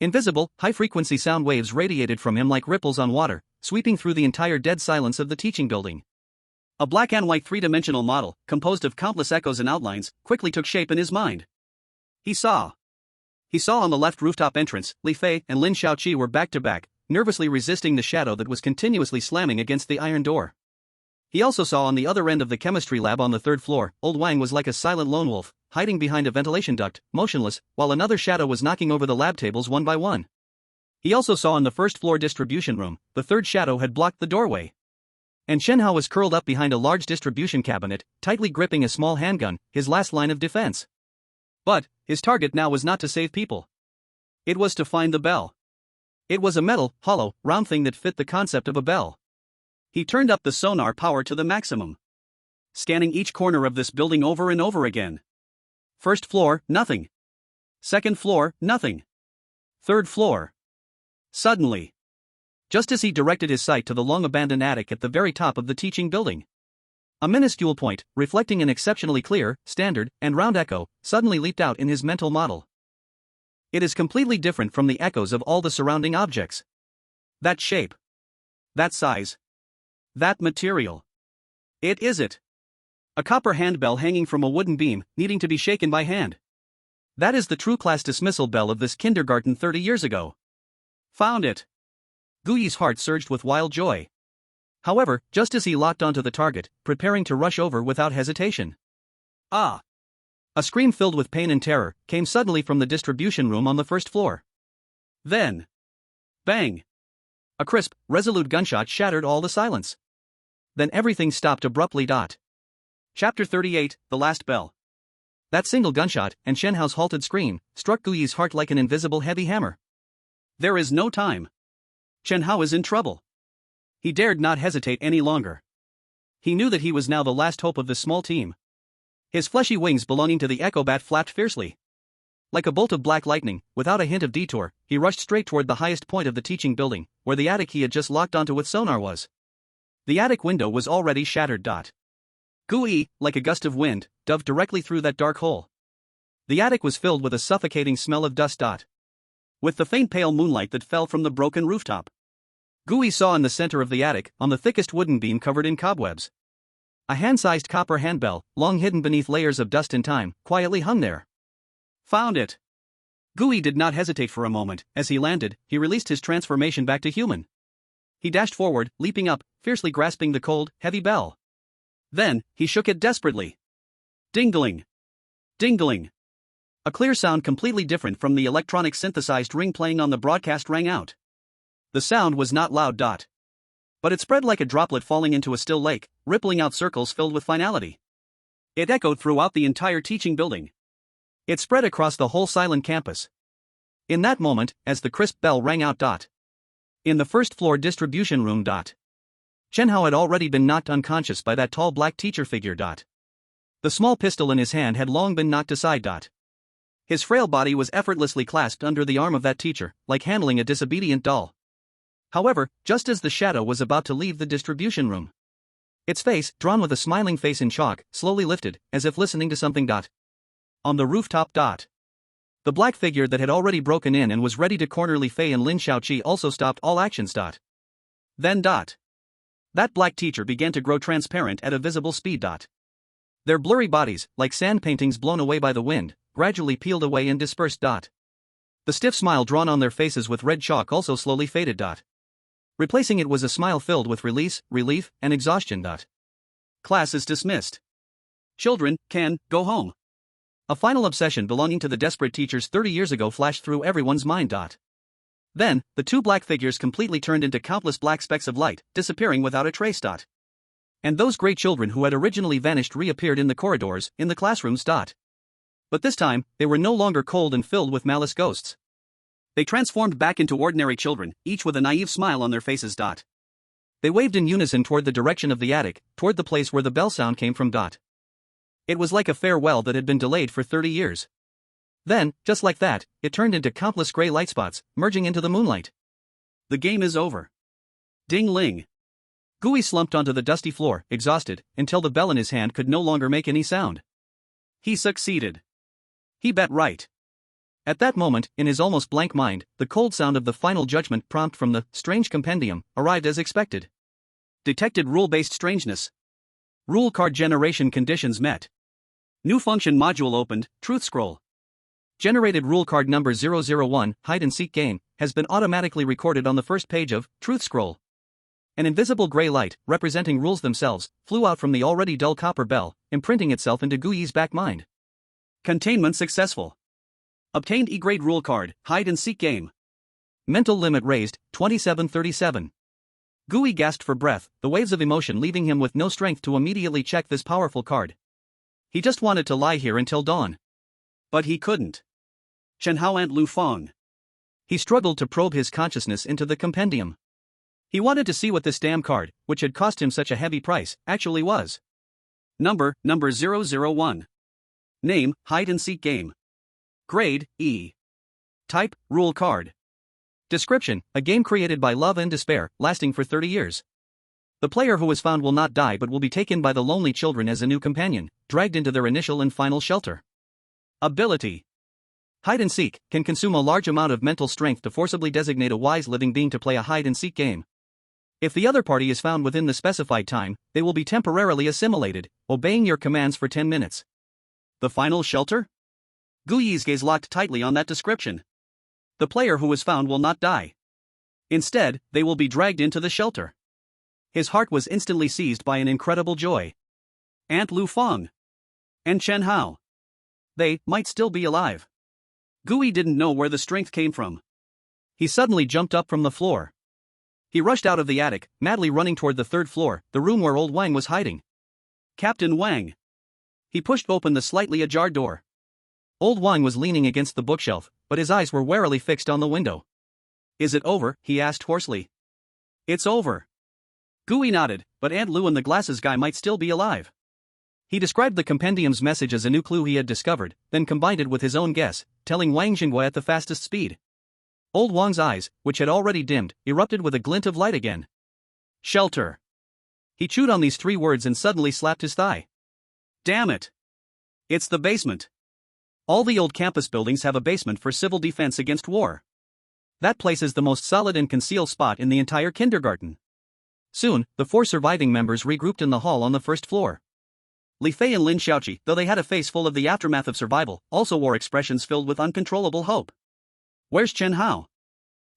Invisible, high-frequency sound waves radiated from him like ripples on water, sweeping through the entire dead silence of the teaching building. A black and white three-dimensional model, composed of countless echoes and outlines, quickly took shape in his mind. He He saw on the left rooftop entrance, Li Fei and Lin Shaoqi were back to back, nervously resisting the shadow that was continuously slamming against the iron door. He also saw on the other end of the chemistry lab on the third floor, old Wang was like a silent lone wolf, hiding behind a ventilation duct, motionless, while another shadow was knocking over the lab tables one by one. He also saw in the first floor distribution room, the third shadow had blocked the doorway. And Shen Hao was curled up behind a large distribution cabinet, tightly gripping a small handgun, his last line of defense. But his target now was not to save people. It was to find the bell. It was a metal, hollow, round thing that fit the concept of a bell. He turned up the sonar power to the maximum, scanning each corner of this building over and over again. First floor, nothing. Second floor, nothing. Third floor. Suddenly, just as he directed his sight to the long-abandoned attic at the very top of the teaching building, a minuscule point, reflecting an exceptionally clear, standard, and round echo, suddenly leaped out in his mental model. It is completely different from the echoes of all the surrounding objects. That shape. That size. That material. It is it. A copper handbell hanging from a wooden beam, needing to be shaken by hand. That is the true class dismissal bell of this kindergarten 30 years ago. Found it. Guyi's heart surged with wild joy. However, just as he locked onto the target, preparing to rush over without hesitation. Ah! A scream filled with pain and terror came suddenly from the distribution room on the first floor. Then, bang! A crisp, resolute gunshot shattered all the silence. Then everything stopped abruptly. Chapter 38, The Last Bell. That single gunshot, and Shen Hao's halted scream, struck Guyi's heart like an invisible heavy hammer. There is no time. Shen Hao is in trouble. He dared not hesitate any longer. He knew that he was now the last hope of this small team. His fleshy wings belonging to the Echo Bat flapped fiercely. Like a bolt of black lightning, without a hint of detour, he rushed straight toward the highest point of the teaching building, where the attic he had just locked onto with sonar was. The attic window was already shattered. Guyi, like a gust of wind, dove directly through that dark hole. The attic was filled with a suffocating smell of dust. With the faint pale moonlight that fell from the broken rooftop, Guyi saw in the center of the attic, on the thickest wooden beam covered in cobwebs, a hand-sized copper handbell, long hidden beneath layers of dust and time, quietly hung there. Found it. Guyi did not hesitate for a moment. As he landed, he released his transformation back to human. He dashed forward, leaping up, fiercely grasping the cold, heavy bell. Then, he shook it desperately. Ding-a-ling. Ding-a-ling. A clear sound completely different from the electronic synthesized ring playing on the broadcast rang out. The sound was not loud. But it spread like a droplet falling into a still lake, rippling out circles filled with finality. It echoed throughout the entire teaching building. It spread across the whole silent campus. In that moment, as the crisp bell rang out. In the first floor distribution room. Shen Hao had already been knocked unconscious by that tall black teacher figure. The small pistol in his hand had long been knocked aside. His frail body was effortlessly clasped under the arm of that teacher, like handling a disobedient doll. However, just as the shadow was about to leave the distribution room, its face, drawn with a smiling face in chalk, slowly lifted, as if listening to something. On the rooftop. The black figure that had already broken in and was ready to corner Li Fei and Lin Shaoqi also stopped all actions. Then. That black teacher began to grow transparent at a visible speed. Their blurry bodies, like sand paintings blown away by the wind, gradually peeled away and dispersed. The stiff smile drawn on their faces with red chalk also slowly faded. Replacing it was a smile filled with release, relief, and exhaustion. Class is dismissed. Children can go home. A final obsession belonging to the desperate teachers 30 years ago flashed through everyone's mind. Then, the two black figures completely turned into countless black specks of light, disappearing without a trace. And those great children who had originally vanished reappeared in the corridors, in the classrooms. But this time, they were no longer cold and filled with malice ghosts. They transformed back into ordinary children, each with a naive smile on their faces. They waved in unison toward the direction of the attic, toward the place where the bell sound came from. It was like a farewell that had been delayed for 30 years. Then, just like that, it turned into countless gray light spots, merging into the moonlight. The game is over. Ding-ling. Guyi slumped onto the dusty floor, exhausted, until the bell in his hand could no longer make any sound. He succeeded. He bet right. At that moment, in his almost blank mind, the cold sound of the final judgment prompt from the strange compendium arrived as expected. Detected rule-based strangeness. Rule card generation conditions met. New function module opened, truth scroll. Generated rule card number 001, hide-and-seek game, has been automatically recorded on the first page of Truth Scroll. An invisible gray light, representing rules themselves, flew out from the already dull copper bell, imprinting itself into Gui's back mind. Containment successful. Obtained E-grade rule card, hide-and-seek game. Mental limit raised, 2737. Gui gasped for breath, the waves of emotion leaving him with no strength to immediately check this powerful card. He just wanted to lie here until dawn. But he couldn't. Chen Hao and Lu Feng. He struggled to probe his consciousness into the compendium. He wanted to see what this damn card, which had cost him such a heavy price, actually was. Number 001. Name, hide-and-seek game. Grade, E. Type, rule card. Description, a game created by love and despair, lasting for 30 years. The player who is found will not die but will be taken by the lonely children as a new companion, dragged into their initial and final shelter. Ability. Hide-and-seek can consume a large amount of mental strength to forcibly designate a wise living being to play a hide-and-seek game. If the other party is found within the specified time, they will be temporarily assimilated, obeying your commands for 10 minutes. The final shelter? Gui's gaze locked tightly on that description. The player who is found will not die. Instead, they will be dragged into the shelter. His heart was instantly seized by an incredible joy. Aunt Lu Feng. And Chen Hao. They might still be alive. Gui didn't know where the strength came from. He suddenly jumped up from the floor. He rushed out of the attic, madly running toward the third floor, the room where old Wang was hiding. Captain Wang. He pushed open the slightly ajar door. Old Wang was leaning against the bookshelf, but his eyes were warily fixed on the window. Is it over? He asked hoarsely. It's over. Gui nodded, but Aunt Lu and the glasses guy might still be alive. He described the compendium's message as a new clue he had discovered, then combined it with his own guess, telling Wang Xinghua at the fastest speed. Old Wang's eyes, which had already dimmed, erupted with a glint of light again. Shelter. He chewed on these 3 words and suddenly slapped his thigh. Damn it. It's the basement. All the old campus buildings have a basement for civil defense against war. That place is the most solid and concealed spot in the entire kindergarten. Soon, the 4 surviving members regrouped in the hall on the first floor. Li Fei and Lin Xiaoqi, though they had a face full of the aftermath of survival, also wore expressions filled with uncontrollable hope. Where's Chen Hao?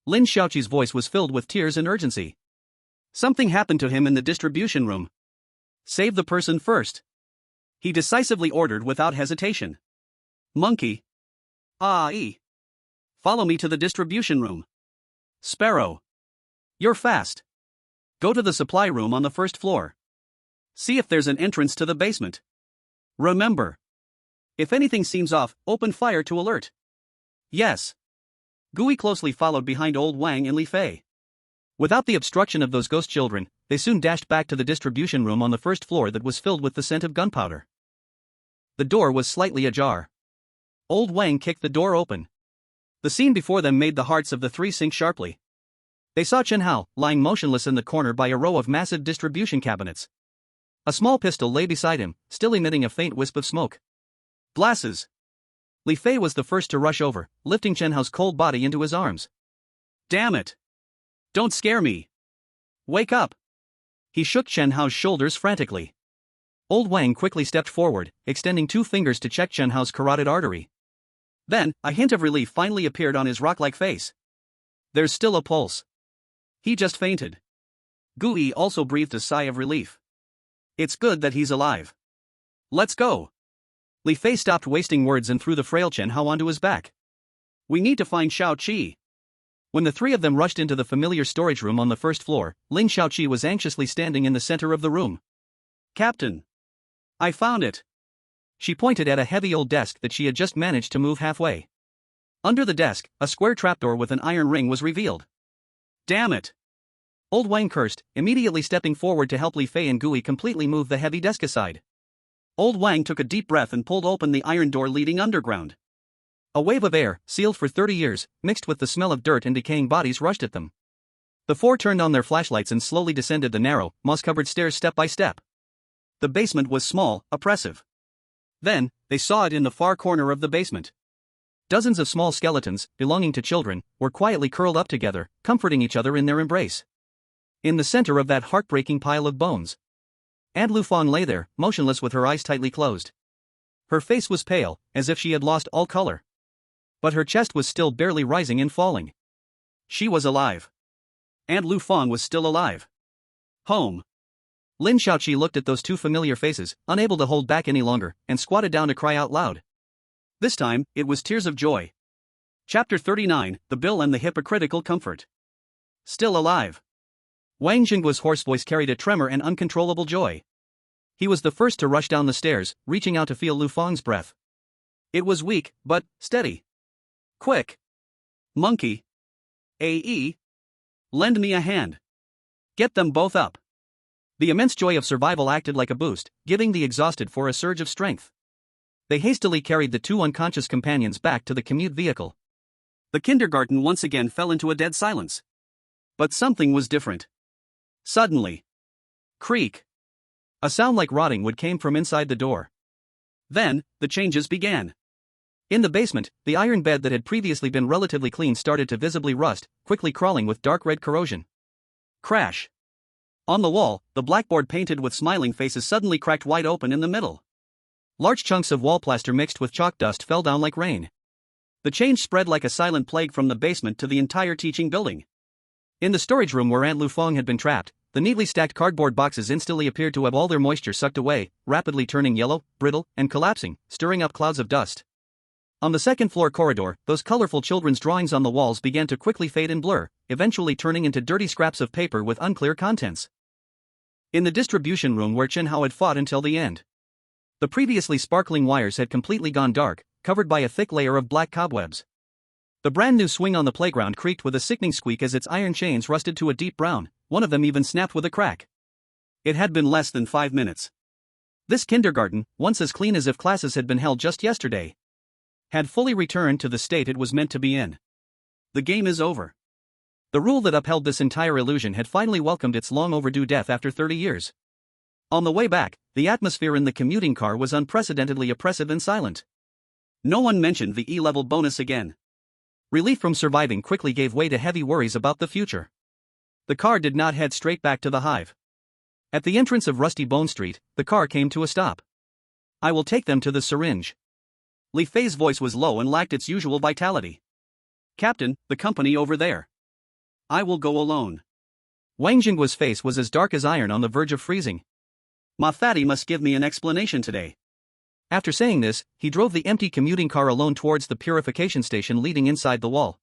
Lin Xiaoqi's voice was filled with tears and urgency. Something happened to him in the distribution room. Save the person first. He decisively ordered without hesitation. Monkey. Follow me to the distribution room. Sparrow. You're fast. Go to the supply room on the first floor. See if there's an entrance to the basement. Remember. If anything seems off, open fire to alert. Yes. Gui closely followed behind old Wang and Li Fei. Without the obstruction of those ghost children, they soon dashed back to the distribution room on the first floor that was filled with the scent of gunpowder. The door was slightly ajar. Old Wang kicked the door open. The scene before them made the hearts of the 3 sink sharply. They saw Chen Hao, lying motionless in the corner by a row of massive distribution cabinets. A small pistol lay beside him, still emitting a faint wisp of smoke. Glasses. Li Fei was the first to rush over, lifting Chen Hao's cold body into his arms. Damn it. Don't scare me. Wake up. He shook Chen Hao's shoulders frantically. Old Wang quickly stepped forward, extending 2 fingers to check Chen Hao's carotid artery. Then, a hint of relief finally appeared on his rock-like face. There's still a pulse. He just fainted. Gui also breathed a sigh of relief. It's good that he's alive. Let's go. Li Fei stopped wasting words and threw the frail Chen Hao onto his back. We need to find Xiao Qi. When the 3 of them rushed into the familiar storage room on the first floor, Lin Xiaoqi was anxiously standing in the center of the room. Captain. I found it. She pointed at a heavy old desk that she had just managed to move halfway. Under the desk, a square trapdoor with an iron ring was revealed. Damn it. Old Wang cursed, immediately stepping forward to help Li Fei and Gui completely move the heavy desk aside. Old Wang took a deep breath and pulled open the iron door leading underground. A wave of air, sealed for 30 years, mixed with the smell of dirt and decaying bodies rushed at them. The 4 turned on their flashlights and slowly descended the narrow, moss-covered stairs step by step. The basement was small, oppressive. Then, they saw it in the far corner of the basement. Dozens of small skeletons, belonging to children, were quietly curled up together, comforting each other in their embrace. In the center of that heartbreaking pile of bones, Aunt Lu Feng lay there, motionless with her eyes tightly closed. Her face was pale, as if she had lost all color. But her chest was still barely rising and falling. She was alive. And Lu Fang was still alive. Home. Lin Shaoqi looked at those two familiar faces, unable to hold back any longer, and squatted down to cry out loud. This time, it was tears of joy. Chapter 39, The Bill and the Hypocritical Comfort. Still alive. Wang Jingguo's hoarse voice carried a tremor and uncontrollable joy. He was the first to rush down the stairs, reaching out to feel Lu Fang's breath. It was weak, but steady. Quick. Monkey. A.E. Lend me a hand. Get them both up. The immense joy of survival acted like a boost, giving the exhausted for a surge of strength. They hastily carried the two unconscious companions back to the commute vehicle. The kindergarten once again fell into a dead silence. But something was different. Suddenly. Creak. A sound like rotting wood came from inside the door. Then, the changes began. In the basement, the iron bed that had previously been relatively clean started to visibly rust, quickly crawling with dark red corrosion. Crash. On the wall, the blackboard painted with smiling faces suddenly cracked wide open in the middle. Large chunks of wall plaster mixed with chalk dust fell down like rain. The change spread like a silent plague from the basement to the entire teaching building. In the storage room where Aunt Lu Fang had been trapped, the neatly stacked cardboard boxes instantly appeared to have all their moisture sucked away, rapidly turning yellow, brittle, and collapsing, stirring up clouds of dust. On the second-floor corridor, those colorful children's drawings on the walls began to quickly fade and blur, eventually turning into dirty scraps of paper with unclear contents. In the distribution room where Chen Hao had fought until the end, the previously sparkling wires had completely gone dark, covered by a thick layer of black cobwebs. The brand-new swing on the playground creaked with a sickening squeak as its iron chains rusted to a deep brown, one of them even snapped with a crack. It had been less than 5 minutes. This kindergarten, once as clean as if classes had been held just yesterday, had fully returned to the state it was meant to be in. The game is over. The rule that upheld this entire illusion had finally welcomed its long-overdue death after 30 years. On the way back, the atmosphere in the commuting car was unprecedentedly oppressive and silent. No one mentioned the E-level bonus again. Relief from surviving quickly gave way to heavy worries about the future. The car did not head straight back to the hive. At the entrance of Rusty Bone Street, the car came to a stop. I will take them to the syringe. Li Fei's voice was low and lacked its usual vitality. Captain, the company over there. I will go alone. Wang Jingguo's face was as dark as iron on the verge of freezing. Moth must give me an explanation today. After saying this, he drove the empty commuting car alone towards the purification station leading inside the wall.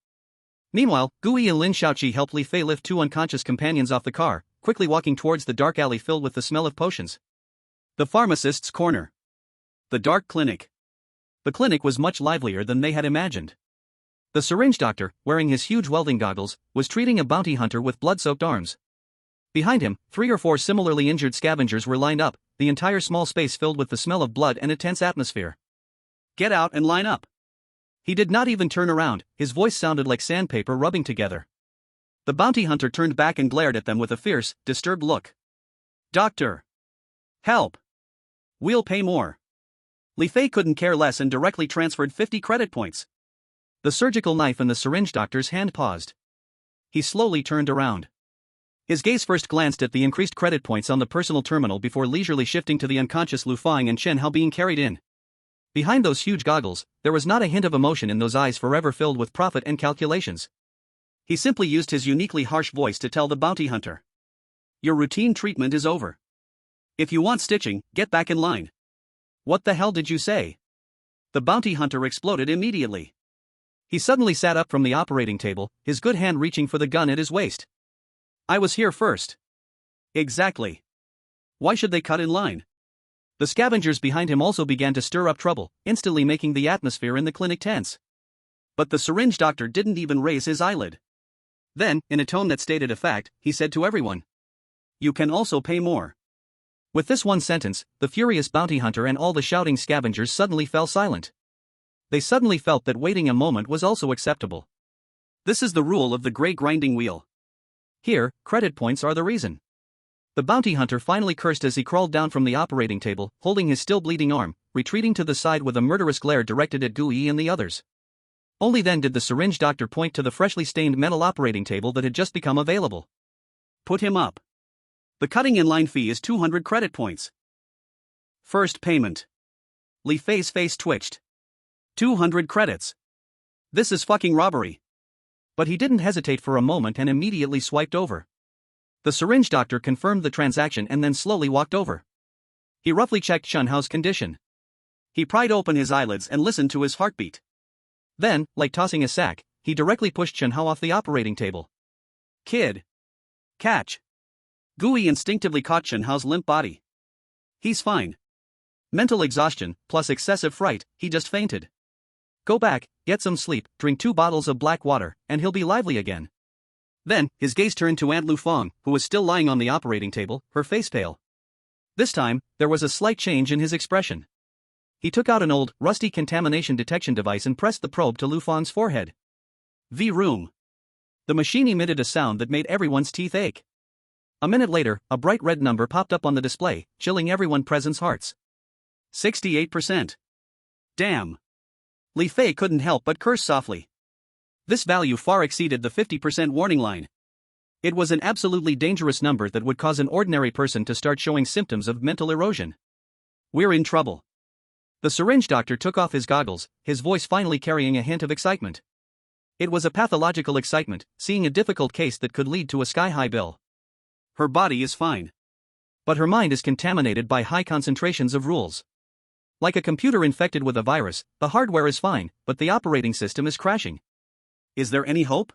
Meanwhile, Gui and Lin Shaoqi helped Li Fei lift two unconscious companions off the car, quickly walking towards the dark alley filled with the smell of potions. The pharmacist's corner. The dark clinic. The clinic was much livelier than they had imagined. The syringe doctor, wearing his huge welding goggles, was treating a bounty hunter with blood-soaked arms. Behind him, 3 or 4 similarly injured scavengers were lined up, the entire small space filled with the smell of blood and a tense atmosphere. Get out and line up. He did not even turn around, his voice sounded like sandpaper rubbing together. The bounty hunter turned back and glared at them with a fierce, disturbed look. Doctor! Help! We'll pay more. Li Fei couldn't care less and directly transferred 50 credit points. The surgical knife in the syringe doctor's hand paused. He slowly turned around. His gaze first glanced at the increased credit points on the personal terminal before leisurely shifting to the unconscious Lu Fang and Chen Hao being carried in. Behind those huge goggles, there was not a hint of emotion in those eyes forever filled with profit and calculations. He simply used his uniquely harsh voice to tell the bounty hunter. Your routine treatment is over. If you want stitching, get back in line. What the hell did you say? The bounty hunter exploded immediately. He suddenly sat up from the operating table, his good hand reaching for the gun at his waist. I was here first. Exactly. Why should they cut in line? The scavengers behind him also began to stir up trouble, instantly making the atmosphere in the clinic tense. But the syringe doctor didn't even raise his eyelid. Then, in a tone that stated a fact, he said to everyone, you can also pay more. With this one sentence, the furious bounty hunter and all the shouting scavengers suddenly fell silent. They suddenly felt that waiting a moment was also acceptable. This is the rule of the gray grinding wheel. Here, credit points are the reason. The bounty hunter finally cursed as he crawled down from the operating table, holding his still bleeding arm, retreating to the side with a murderous glare directed at Gui and the others. Only then did the syringe doctor point to the freshly stained metal operating table that had just become available. Put him up. The cutting in line fee is 200 credit points. First payment. Li Fei's face twitched. 200 credits. This is fucking robbery. But he didn't hesitate for a moment and immediately swiped over. The syringe doctor confirmed the transaction and then slowly walked over. He roughly checked Chunhao's condition. He pried open his eyelids and listened to his heartbeat. Then, like tossing a sack, he directly pushed Chunhao off the operating table. Kid. Catch. Gui instinctively caught Chunhao's limp body. He's fine. Mental exhaustion, plus excessive fright, he just fainted. Go back, get some sleep, drink 2 bottles of black water, and he'll be lively again. Then, his gaze turned to Aunt Lu Fong, who was still lying on the operating table, her face pale. This time, there was a slight change in his expression. He took out an old, rusty contamination detection device and pressed the probe to Lu Fong's forehead. V-room. The machine emitted a sound that made everyone's teeth ache. A minute later, a bright red number popped up on the display, chilling everyone present's hearts. 68%. Damn. Li Fei couldn't help but curse softly. This value far exceeded the 50% warning line. It was an absolutely dangerous number that would cause an ordinary person to start showing symptoms of mental erosion. We're in trouble. The syringe doctor took off his goggles, his voice finally carrying a hint of excitement. It was a pathological excitement, seeing a difficult case that could lead to a sky-high bill. Her body is fine. But her mind is contaminated by high concentrations of rules. Like a computer infected with a virus, the hardware is fine, but the operating system is crashing. Is there any hope?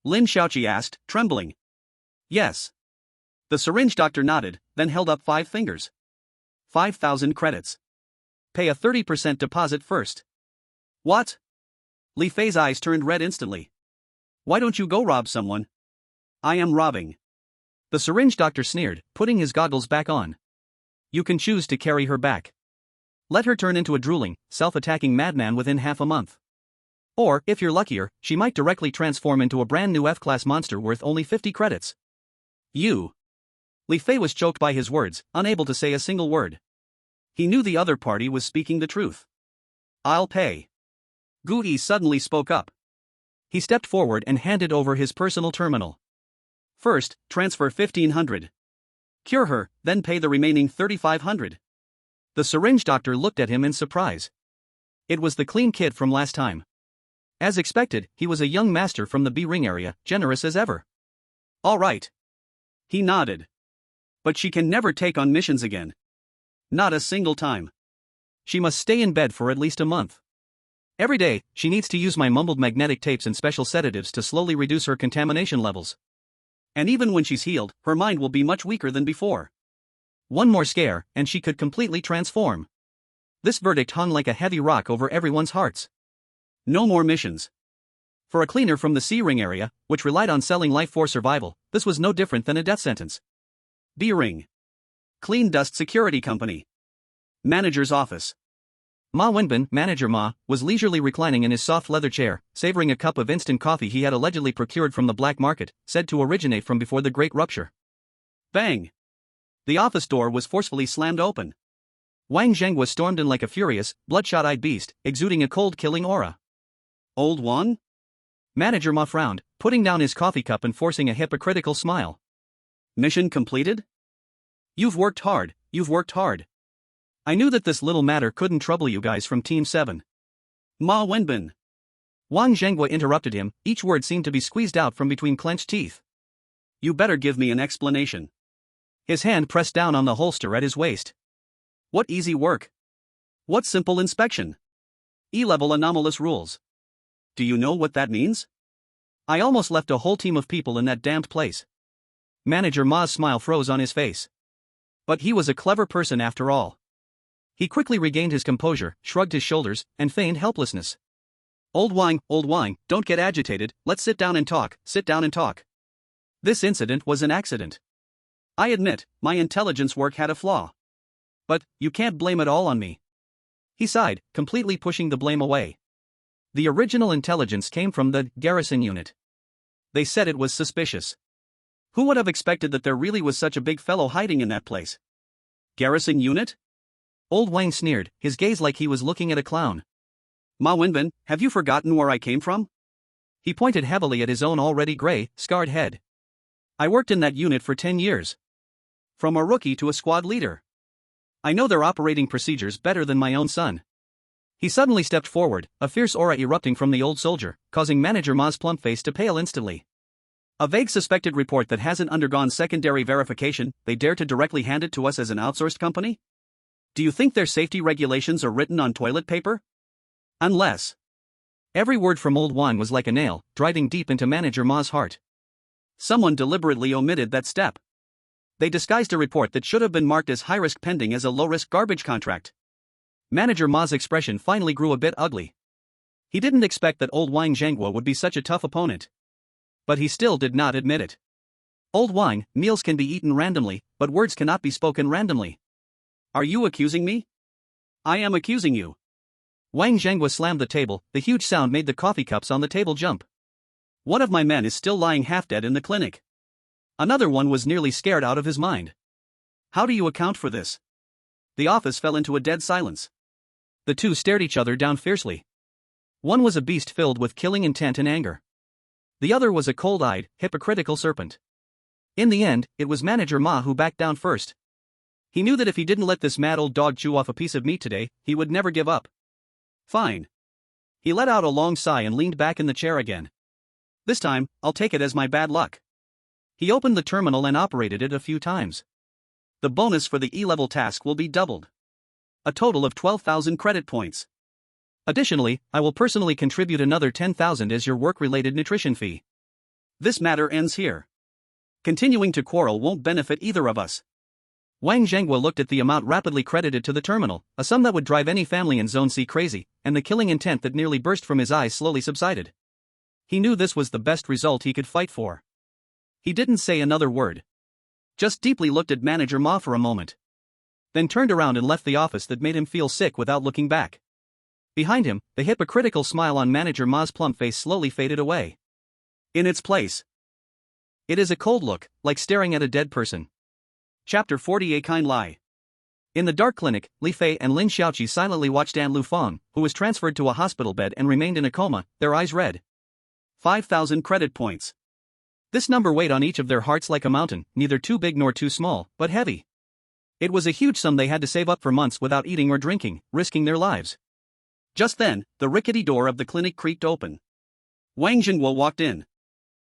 Lin Shaoqi asked, trembling. Yes. The syringe doctor nodded, then held up 5 fingers. 5,000 credits. Pay a 30% deposit first. What? Li Fei's eyes turned red instantly. Why don't you go rob someone? I am robbing. The syringe doctor sneered, putting his goggles back on. You can choose to carry her back. Let her turn into a drooling, self-attacking madman within half a month. Or, if you're luckier, she might directly transform into a brand new F-class monster worth only 50 credits. You. Li Fei was choked by his words, unable to say a single word. He knew the other party was speaking the truth. I'll pay. Gu Yi suddenly spoke up. He stepped forward and handed over his personal terminal. First, transfer 1,500. Cure her, then pay the remaining 3,500. The syringe doctor looked at him in surprise. It was the clean kid from last time. As expected, he was a young master from the B-ring area, generous as ever. All right. He nodded. But she can never take on missions again. Not a single time. She must stay in bed for at least a month. Every day, she needs to use my mumbled magnetic tapes and special sedatives to slowly reduce her contamination levels. And even when she's healed, her mind will be much weaker than before. One more scare, and she could completely transform. This verdict hung like a heavy rock over everyone's hearts. No more missions. For a cleaner from the C-ring area, which relied on selling life for survival, this was no different than a death sentence. B-ring. Clean Dust Security Company. Manager's office. Ma Wenbin, Manager Ma, was leisurely reclining in his soft leather chair, savoring a cup of instant coffee he had allegedly procured from the black market, said to originate from before the Great Rupture. Bang! The office door was forcefully slammed open. Wang Zhenghua stormed in like a furious, bloodshot-eyed beast, exuding a cold-killing aura. Old Wan? Manager Ma frowned, putting down his coffee cup and forcing a hypocritical smile. Mission completed? You've worked hard, you've worked hard. I knew that this little matter couldn't trouble you guys from Team 7. Ma Wenbin. Wang Zhenghua interrupted him, each word seemed to be squeezed out from between clenched teeth. You better give me an explanation. His hand pressed down on the holster at his waist. What easy work? What simple inspection? E-level anomalous rules. Do you know what that means? I almost left a whole team of people in that damned place. Manager Ma's smile froze on his face. But he was a clever person after all. He quickly regained his composure, shrugged his shoulders, and feigned helplessness. Old Wang, don't get agitated, let's sit down and talk, sit down and talk. This incident was an accident. I admit, my intelligence work had a flaw. But, you can't blame it all on me. He sighed, completely pushing the blame away. The original intelligence came from the garrison unit. They said it was suspicious. Who would have expected that there really was such a big fellow hiding in that place? Garrison unit? Old Wang sneered, his gaze like he was looking at a clown. Ma Wenbin, have you forgotten where I came from? He pointed heavily at his own already gray, scarred head. I worked in that unit for 10 years. From a rookie to a squad leader. I know their operating procedures better than my own son. He suddenly stepped forward, a fierce aura erupting from the old soldier, causing Manager Moth's plump face to pale instantly. A vague suspected report that hasn't undergone secondary verification, they dare to directly hand it to us as an outsourced company? Do you think their safety regulations are written on toilet paper? Unless. Every word from Old Wang was like a nail, driving deep into Manager Moth's heart. Someone deliberately omitted that step. They disguised a report that should have been marked as high-risk pending as a low-risk garbage contract. Manager Moth's expression finally grew a bit ugly. He didn't expect that Old Wang Zhenghua would be such a tough opponent. But he still did not admit it. Old Wang, meals can be eaten randomly, but words cannot be spoken randomly. Are you accusing me? I am accusing you. Wang Zhenghua slammed the table, the huge sound made the coffee cups on the table jump. One of my men is still lying half dead in the clinic. Another one was nearly scared out of his mind. How do you account for this? The office fell into a dead silence. The two stared each other down fiercely. One was a beast filled with killing intent and anger. The other was a cold-eyed, hypocritical serpent. In the end, it was Manager Ma who backed down first. He knew that if he didn't let this mad old dog chew off a piece of meat today, he would never give up. Fine. He let out a long sigh and leaned back in the chair again. This time, I'll take it as my bad luck. He opened the terminal and operated it a few times. The bonus for the E-level task will be doubled. A total of 12,000 credit points. Additionally, I will personally contribute another 10,000 as your work-related nutrition fee. This matter ends here. Continuing to quarrel won't benefit either of us. Wang Zhenghua looked at the amount rapidly credited to the terminal, a sum that would drive any family in Zone C crazy, and the killing intent that nearly burst from his eyes slowly subsided. He knew this was the best result he could fight for. He didn't say another word. Just deeply looked at Manager Ma for a moment. Then turned around and left the office that made him feel sick without looking back. Behind him, the hypocritical smile on Manager Ma's plump face slowly faded away. In its place. It is a cold look, like staring at a dead person. Chapter 40 A Kind Lie. In the dark clinic, Li Fei and Lin Xiaoqi silently watched Dan Lufeng, who was transferred to a hospital bed and remained in a coma, their eyes red. 5,000 credit points. This number weighed on each of their hearts like a mountain, neither too big nor too small, but heavy. It was a huge sum they had to save up for months without eating or drinking, risking their lives. Just then, the rickety door of the clinic creaked open. Wang Zhenghua walked in.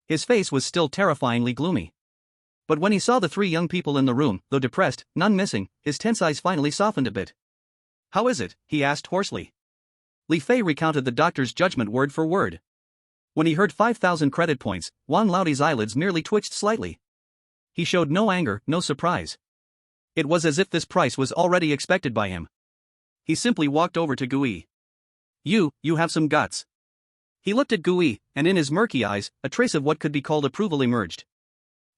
His face was still terrifyingly gloomy. But when he saw the three young people in the room, though depressed, none missing, his tense eyes finally softened a bit. How is it? He asked hoarsely. Li Fei recounted the doctor's judgment word for word. When he heard 5,000 credit points, Wang Laoti's eyelids merely twitched slightly. He showed no anger, no surprise. It was as if this price was already expected by him. He simply walked over to Gui. You have some guts. He looked at Gui, and in his murky eyes, a trace of what could be called approval emerged.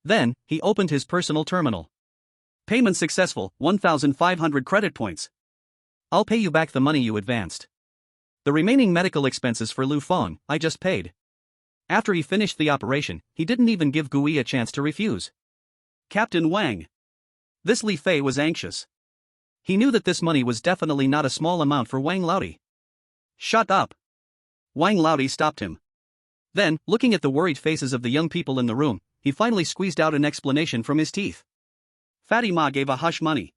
Then, he opened his personal terminal. Payment successful, 1,500 credit points. I'll pay you back the money you advanced. The remaining medical expenses for Lu Feng, I just paid. After he finished the operation, he didn't even give Gui a chance to refuse. Captain Wang. This Li Fei was anxious. He knew that this money was definitely not a small amount for Wang Laoti. Shut up. Wang Laoti stopped him. Then, looking at the worried faces of the young people in the room, he finally squeezed out an explanation from his teeth. Fatima gave a hush money.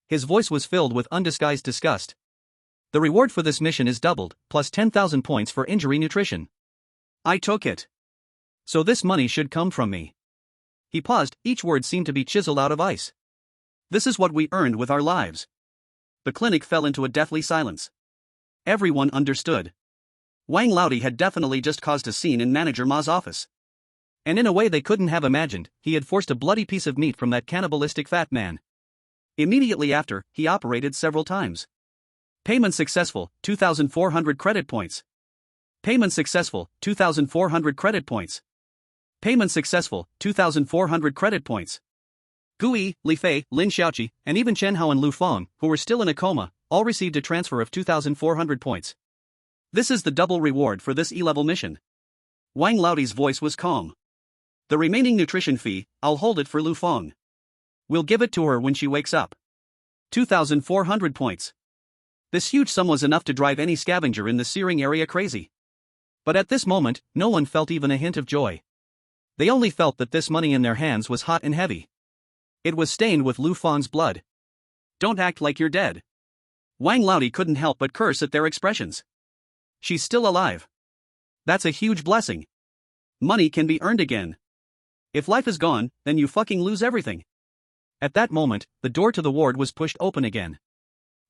His voice was filled with undisguised disgust. The reward for this mission is doubled, plus 10,000 points for injury nutrition. I took it. So this money should come from me. He paused, each word seemed to be chiseled out of ice. This is what we earned with our lives. The clinic fell into a deathly silence. Everyone understood. Wang Laoti had definitely just caused a scene in Manager Ma's office. And in a way they couldn't have imagined, he had forced a bloody piece of meat from that cannibalistic fat man. Immediately after, he operated several times. Payment successful, 2,400 credit points. Payment successful, 2,400 credit points. Payment successful, 2,400 credit points. Gui, Li Fei, Lin Xiaoqi, and even Chen Hao and Lu Feng, who were still in a coma, all received a transfer of 2,400 points. This is the double reward for this E-level mission. Wang Laoti's voice was calm. The remaining nutrition fee, I'll hold it for Lu Feng. We'll give it to her when she wakes up. 2,400 points. This huge sum was enough to drive any scavenger in the searing area crazy. But at this moment, no one felt even a hint of joy. They only felt that this money in their hands was hot and heavy. It was stained with Lu Feng's blood. Don't act like you're dead. Wang Laodi couldn't help but curse at their expressions. She's still alive. That's a huge blessing. Money can be earned again. If life is gone, then you fucking lose everything. At that moment, the door to the ward was pushed open again.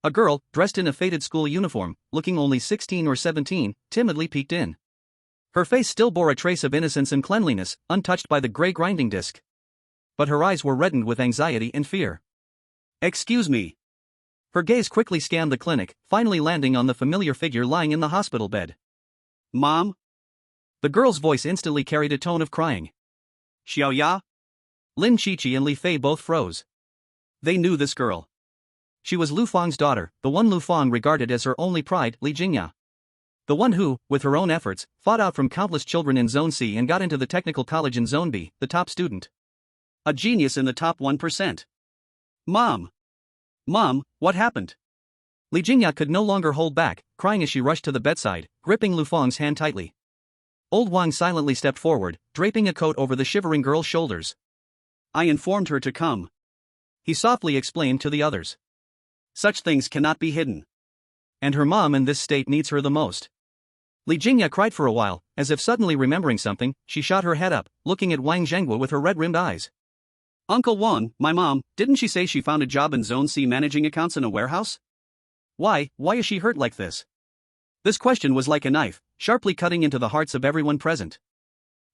A girl, dressed in a faded school uniform, looking only 16 or 17, timidly peeked in. Her face still bore a trace of innocence and cleanliness, untouched by the gray grinding disc. But her eyes were reddened with anxiety and fear. "Excuse me." Her gaze quickly scanned the clinic, finally landing on the familiar figure lying in the hospital bed. "Mom?" The girl's voice instantly carried a tone of crying. "Xiao Ya?" Lin Qiqi and Li Fei both froze. They knew this girl. She was Lu Fang's daughter, the one Lu Fang regarded as her only pride, Li Jingya. The one who, with her own efforts, fought out from countless children in Zone C and got into the technical college in Zone B, the top student. A genius in the top 1%. "Mom! Mom, what happened?" Li Jingya could no longer hold back, crying as she rushed to the bedside, gripping Lu Fang's hand tightly. Old Wang silently stepped forward, draping a coat over the shivering girl's shoulders. "I informed her to come," he softly explained to the others. "Such things cannot be hidden. And her mom in this state needs her the most." Li Jingya cried for a while, as if suddenly remembering something. She shot her head up, looking at Wang Zhenghua with her red-rimmed eyes. "Uncle Wang, my mom, didn't she say she found a job in Zone C managing accounts in a warehouse? Why is she hurt like this?" This question was like a knife, sharply cutting into the hearts of everyone present.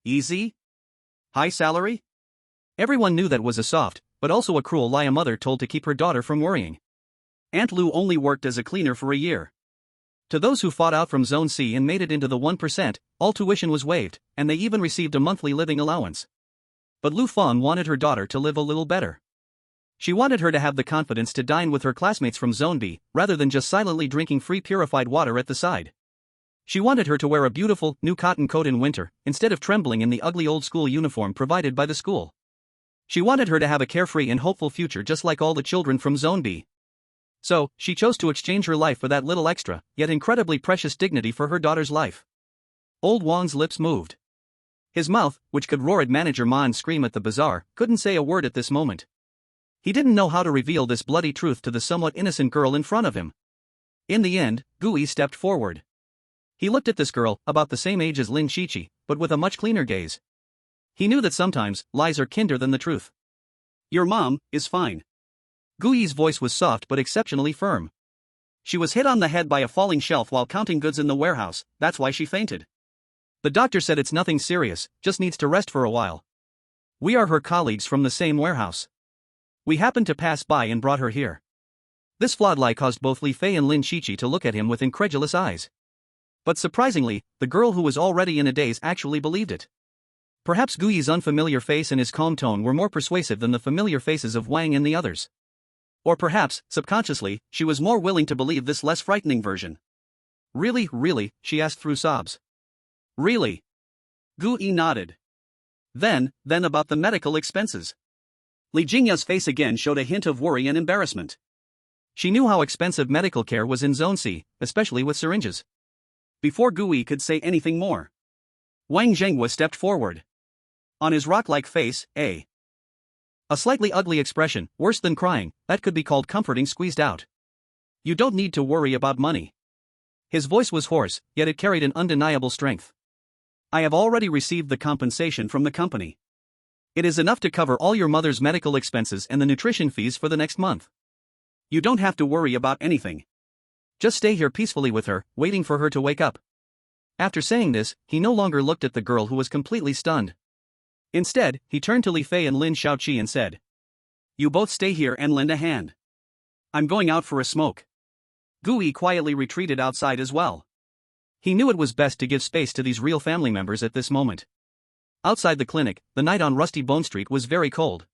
Easy? High salary? Everyone knew that was a soft, but also a cruel lie a mother told to keep her daughter from worrying. Aunt Lu only worked as a cleaner for a year. To those who fought out from Zone C and made it into the 1%, all tuition was waived, and they even received a monthly living allowance. But Lu Fang wanted her daughter to live a little better. She wanted her to have the confidence to dine with her classmates from Zone B, rather than just silently drinking free purified water at the side. She wanted her to wear a beautiful, new cotton coat in winter, instead of trembling in the ugly old school uniform provided by the school. She wanted her to have a carefree and hopeful future just like all the children from Zone B. So, she chose to exchange her life for that little extra, yet incredibly precious dignity for her daughter's life. Old Wang's lips moved. His mouth, which could roar at manager Ma and scream at the bazaar, couldn't say a word at this moment. He didn't know how to reveal this bloody truth to the somewhat innocent girl in front of him. In the end, Gui stepped forward. He looked at this girl, about the same age as Lin Qiqi, but with a much cleaner gaze. He knew that sometimes, lies are kinder than the truth. "Your mom is fine." Gui's voice was soft but exceptionally firm. "She was hit on the head by a falling shelf while counting goods in the warehouse, that's why she fainted. The doctor said it's nothing serious, just needs to rest for a while. We are her colleagues from the same warehouse. We happened to pass by and brought her here." This flawed lie caused both Li Fei and Lin Qiqi to look at him with incredulous eyes. But surprisingly, the girl who was already in a daze actually believed it. Perhaps Gui's unfamiliar face and his calm tone were more persuasive than the familiar faces of Wang and the others. Or perhaps, subconsciously, she was more willing to believe this less frightening version. Really, she asked through sobs. "Really?" Gui nodded. Then about the medical expenses. Li Jingya's face again showed a hint of worry and embarrassment. She knew how expensive medical care was in Zone C, especially with syringes. Before Gui could say anything more, Wang Zhenghua stepped forward. On his rock-like face, a slightly ugly expression, worse than crying, that could be called comforting, squeezed out. "You don't need to worry about money." His voice was hoarse, yet it carried an undeniable strength. "I have already received the compensation from the company. It is enough to cover all your mother's medical expenses and the nutrition fees for the next month. You don't have to worry about anything. Just stay here peacefully with her, waiting for her to wake up." After saying this, he no longer looked at the girl who was completely stunned. Instead, he turned to Li Fei and Lin Shaoqi and said, "You both stay here and lend a hand. I'm going out for a smoke." Gui quietly retreated outside as well. He knew it was best to give space to these real family members at this moment. Outside the clinic, the night on Rusty Bone Street was very cold.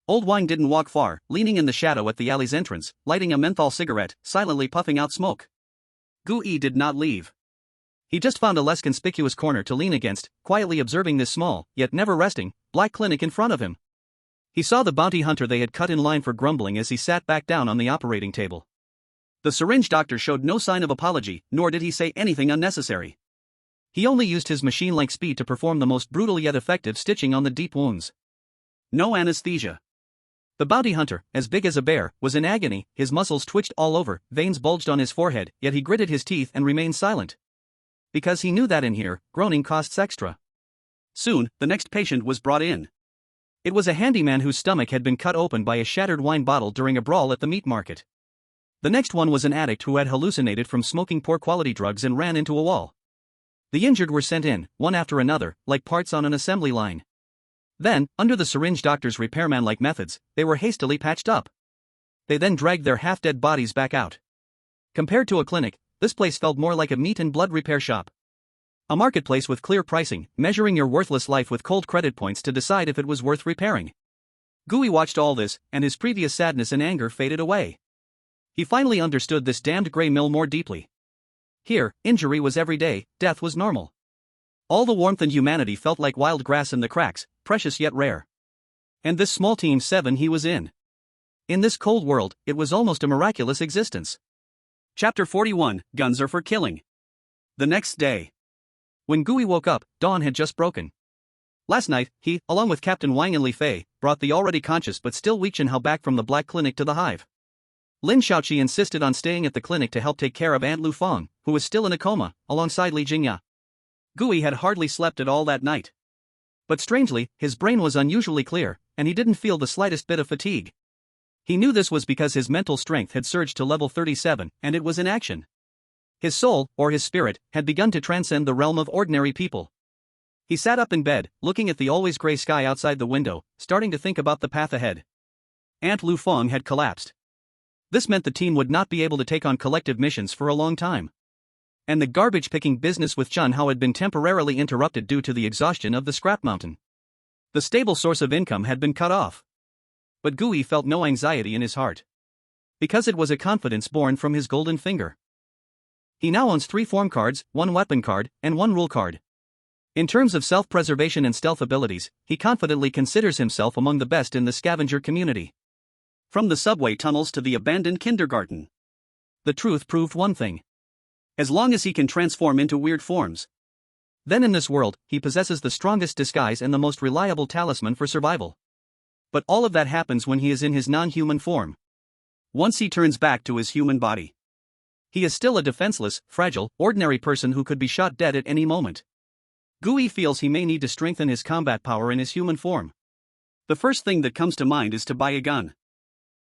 Old Wang didn't walk far, leaning in the shadow at the alley's entrance, lighting a menthol cigarette, silently puffing out smoke. Gui did not leave. He just found a less conspicuous corner to lean against, quietly observing this small, yet never resting, black clinic in front of him. He saw the bounty hunter they had cut in line for grumbling as he sat back down on the operating table. The syringe doctor showed no sign of apology, nor did he say anything unnecessary. He only used his machine-like speed to perform the most brutal yet effective stitching on the deep wounds. No anesthesia. The bounty hunter, as big as a bear, was in agony, his muscles twitched all over, veins bulged on his forehead, yet he gritted his teeth and remained silent. Because he knew that in here, groaning costs extra. Soon, the next patient was brought in. It was a handyman whose stomach had been cut open by a shattered wine bottle during a brawl at the meat market. The next one was an addict who had hallucinated from smoking poor-quality drugs and ran into a wall. The injured were sent in, one after another, like parts on an assembly line. Then, under the syringe doctor's repairman-like methods, they were hastily patched up. They then dragged their half-dead bodies back out. Compared to a clinic, this place felt more like a meat and blood repair shop. A marketplace with clear pricing, measuring your worthless life with cold credit points to decide if it was worth repairing. Gooey watched all this, and his previous sadness and anger faded away. He finally understood this damned grey mill more deeply. Here, injury was every day, death was normal. All the warmth and humanity felt like wild grass in the cracks, precious yet rare. And this small team 7 he was in. In this cold world, it was almost a miraculous existence. Chapter 41, Guns Are for Killing. The next day. When Gooey woke up, dawn had just broken. Last night, he, along with Captain Wang and Li Fei, brought the already conscious but still weak Chen Hao back from the Black Clinic to the hive. Lin Shaoqi insisted on staying at the clinic to help take care of Aunt Lu Feng, who was still in a coma, alongside Li Jingya. Gooey had hardly slept at all that night. But strangely, his brain was unusually clear, and he didn't feel the slightest bit of fatigue. He knew this was because his mental strength had surged to level 37, and it was in action. His soul, or his spirit, had begun to transcend the realm of ordinary people. He sat up in bed, looking at the always gray sky outside the window, starting to think about the path ahead. Aunt Lu Feng had collapsed. This meant the team would not be able to take on collective missions for a long time. And the garbage-picking business with Chen Hao had been temporarily interrupted due to the exhaustion of the scrap mountain. The stable source of income had been cut off. But Gooey felt no anxiety in his heart. Because it was a confidence born from his golden finger. He now owns 3 form cards, 1 weapon card, and 1 rule card. In terms of self-preservation and stealth abilities, he confidently considers himself among the best in the scavenger community. From the subway tunnels to the abandoned kindergarten. The truth proved one thing. As long as he can transform into weird forms. Then in this world, he possesses the strongest disguise and the most reliable talisman for survival. But all of that happens when he is in his non-human form. Once he turns back to his human body. He is still a defenseless, fragile, ordinary person who could be shot dead at any moment. Gooey feels he may need to strengthen his combat power in his human form. The first thing that comes to mind is to buy a gun.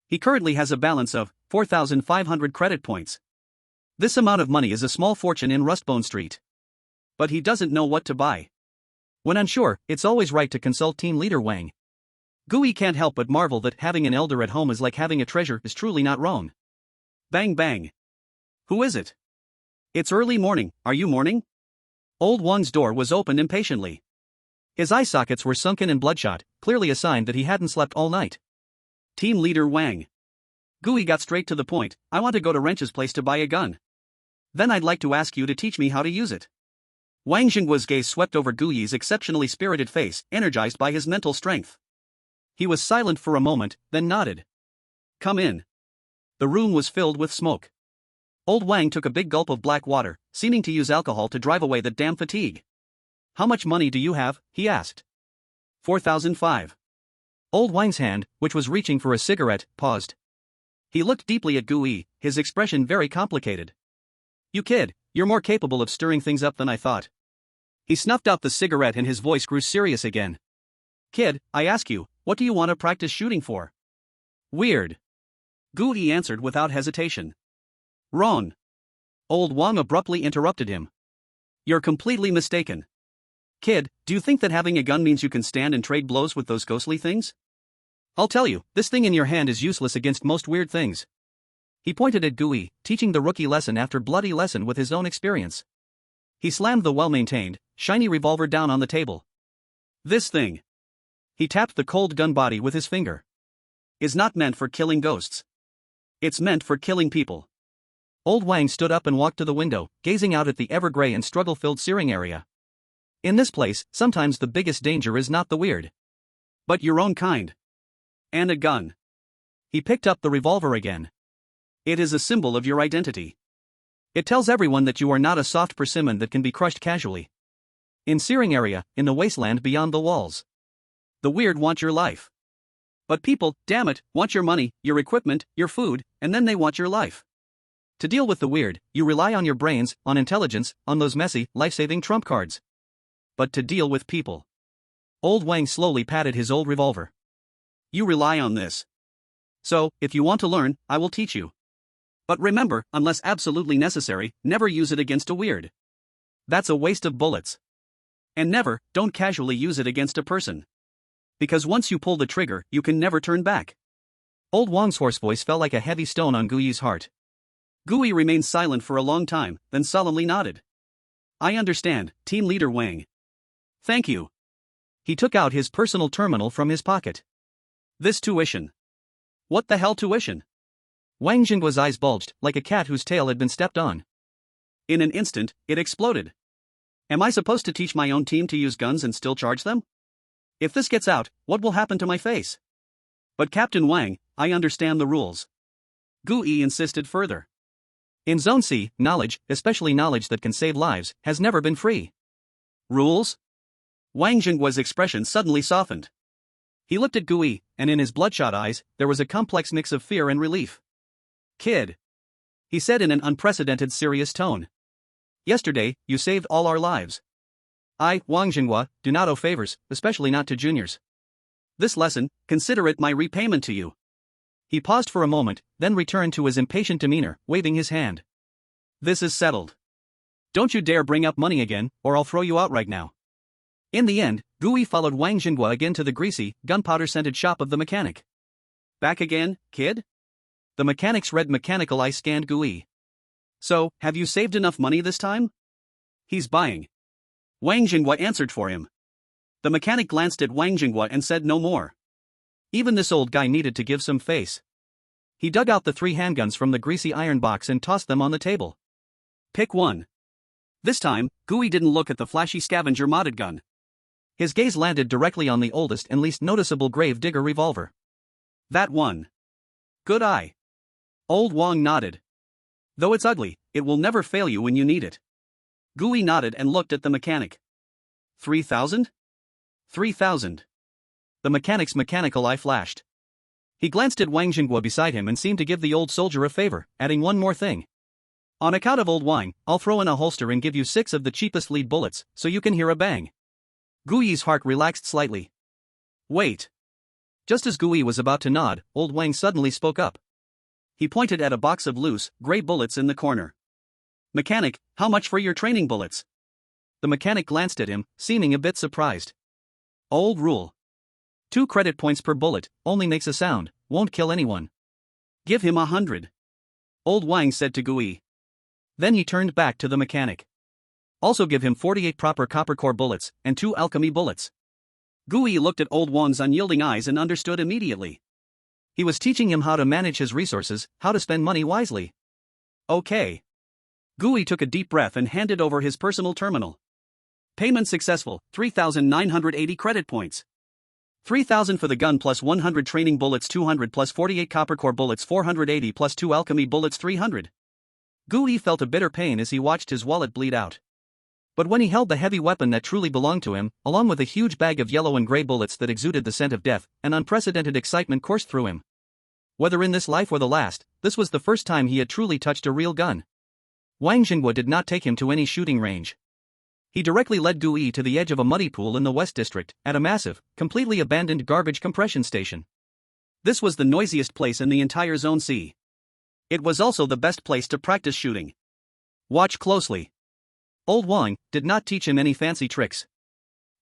He currently has a balance of 4,500 credit points. This amount of money is a small fortune in Rustbone Street. But he doesn't know what to buy. When unsure, it's always right to consult team leader Wang. Gooey can't help but marvel that having an elder at home is like having a treasure is truly not wrong. Bang bang. Who is it? It's early morning, are you mourning? Old Wang's door was opened impatiently. His eye sockets were sunken and bloodshot, clearly a sign that he hadn't slept all night. Team leader Wang. Gooey got straight to the point. I want to go to Wrench's place to buy a gun. Then I'd like to ask you to teach me how to use it. Wang Xingguo's gaze swept over Gooey's exceptionally spirited face, energized by his mental strength. He was silent for a moment, then nodded. Come in. The room was filled with smoke. Old Wang took a big gulp of black water, seeming to use alcohol to drive away the damn fatigue. How much money do you have? He asked. 4,005. Old Wang's hand, which was reaching for a cigarette, paused. He looked deeply at Gooey, his expression very complicated. You kid, you're more capable of stirring things up than I thought. He snuffed out the cigarette and his voice grew serious again. Kid, I ask you, what do you want to practice shooting for? Weird. Gooey answered without hesitation. Wrong. Old Wang abruptly interrupted him. You're completely mistaken. Kid, do you think that having a gun means you can stand and trade blows with those ghostly things? I'll tell you, this thing in your hand is useless against most weird things. He pointed at Gooey, teaching the rookie lesson after bloody lesson with his own experience. He slammed the well-maintained, shiny revolver down on the table. This thing. He tapped the cold gun body with his finger. Is not meant for killing ghosts. It's meant for killing people. Old Wang stood up and walked to the window, gazing out at the ever-gray and struggle-filled searing area. In this place, sometimes the biggest danger is not the weird, but your own kind. And a gun. He picked up the revolver again. It is a symbol of your identity. It tells everyone that you are not a soft persimmon that can be crushed casually. In searing area, in the wasteland beyond the walls. The weird want your life. But people, damn it, want your money, your equipment, your food, and then they want your life. To deal with the weird, you rely on your brains, on intelligence, on those messy, life-saving trump cards. But to deal with people. Old Wang slowly patted his old revolver. You rely on this. So, if you want to learn, I will teach you. But remember, unless absolutely necessary, never use it against a weird. That's a waste of bullets. And never, don't casually use it against a person. Because once you pull the trigger, you can never turn back. Old Wang's hoarse voice fell like a heavy stone on Gui's heart. Gui remained silent for a long time, then solemnly nodded. I understand, Team Leader Wang. Thank you. He took out his personal terminal from his pocket. This tuition. What the hell tuition? Wang Jinggua's eyes bulged, like a cat whose tail had been stepped on. In an instant, it exploded. Am I supposed to teach my own team to use guns and still charge them? If this gets out, what will happen to my face? But Captain Wang, I understand the rules. Gui insisted further. In Zone C, knowledge, especially knowledge that can save lives, has never been free. Rules? Wang Jinggua's expression suddenly softened. He looked at Gui, and in his bloodshot eyes, there was a complex mix of fear and relief. Kid. He said in an unprecedented serious tone. Yesterday, you saved all our lives. I, Wang Jinghua, do not owe favors, especially not to juniors. This lesson, consider it my repayment to you. He paused for a moment, then returned to his impatient demeanor, waving his hand. This is settled. Don't you dare bring up money again, or I'll throw you out right now. In the end, Gui followed Wang Jinghua again to the greasy, gunpowder-scented shop of the mechanic. Back again, kid? The mechanic's red mechanical eye scanned Gui. So, have you saved enough money this time? He's buying. Wang Jinghua answered for him. The mechanic glanced at Wang Jinghua and said no more. Even this old guy needed to give some face. He dug out the 3 handguns from the greasy iron box and tossed them on the table. Pick one. This time, Gui didn't look at the flashy scavenger modded gun. His gaze landed directly on the oldest and least noticeable grave digger revolver. That one. Good eye. Old Wang nodded. Though it's ugly, it will never fail you when you need it. Gui nodded and looked at the mechanic. 3,000? 3,000. The mechanic's mechanical eye flashed. He glanced at Wang Jinghua beside him and seemed to give the old soldier a favor, adding one more thing. On account of old Wang, I'll throw in a holster and give you 6 of the cheapest lead bullets, so you can hear a bang. Gui's heart relaxed slightly. Wait. Just as Gui was about to nod, old Wang suddenly spoke up. He pointed at a box of loose, gray bullets in the corner. Mechanic, how much for your training bullets? The mechanic glanced at him, seeming a bit surprised. Old rule. 2 credit points per bullet, only makes a sound, won't kill anyone. Give him 100. Old Wang said to Gui. Then he turned back to the mechanic. Also give him 48 proper copper core bullets, and 2 alchemy bullets. Gui looked at old Wang's unyielding eyes and understood immediately. He was teaching him how to manage his resources, how to spend money wisely. Okay. Gui took a deep breath and handed over his personal terminal. Payment successful, 3,980 credit points. 3,000 for the gun plus 100 training bullets 200 plus 48 copper core bullets 480 plus 2 alchemy bullets 300. Gui felt a bitter pain as he watched his wallet bleed out. But when he held the heavy weapon that truly belonged to him, along with a huge bag of yellow and gray bullets that exuded the scent of death, an unprecedented excitement coursed through him. Whether in this life or the last, this was the first time he had truly touched a real gun. Wang Jinghua did not take him to any shooting range. He directly led Gui to the edge of a muddy pool in the West District, at a massive, completely abandoned garbage compression station. This was the noisiest place in the entire Zone C. It was also the best place to practice shooting. Watch closely. Old Wang did not teach him any fancy tricks.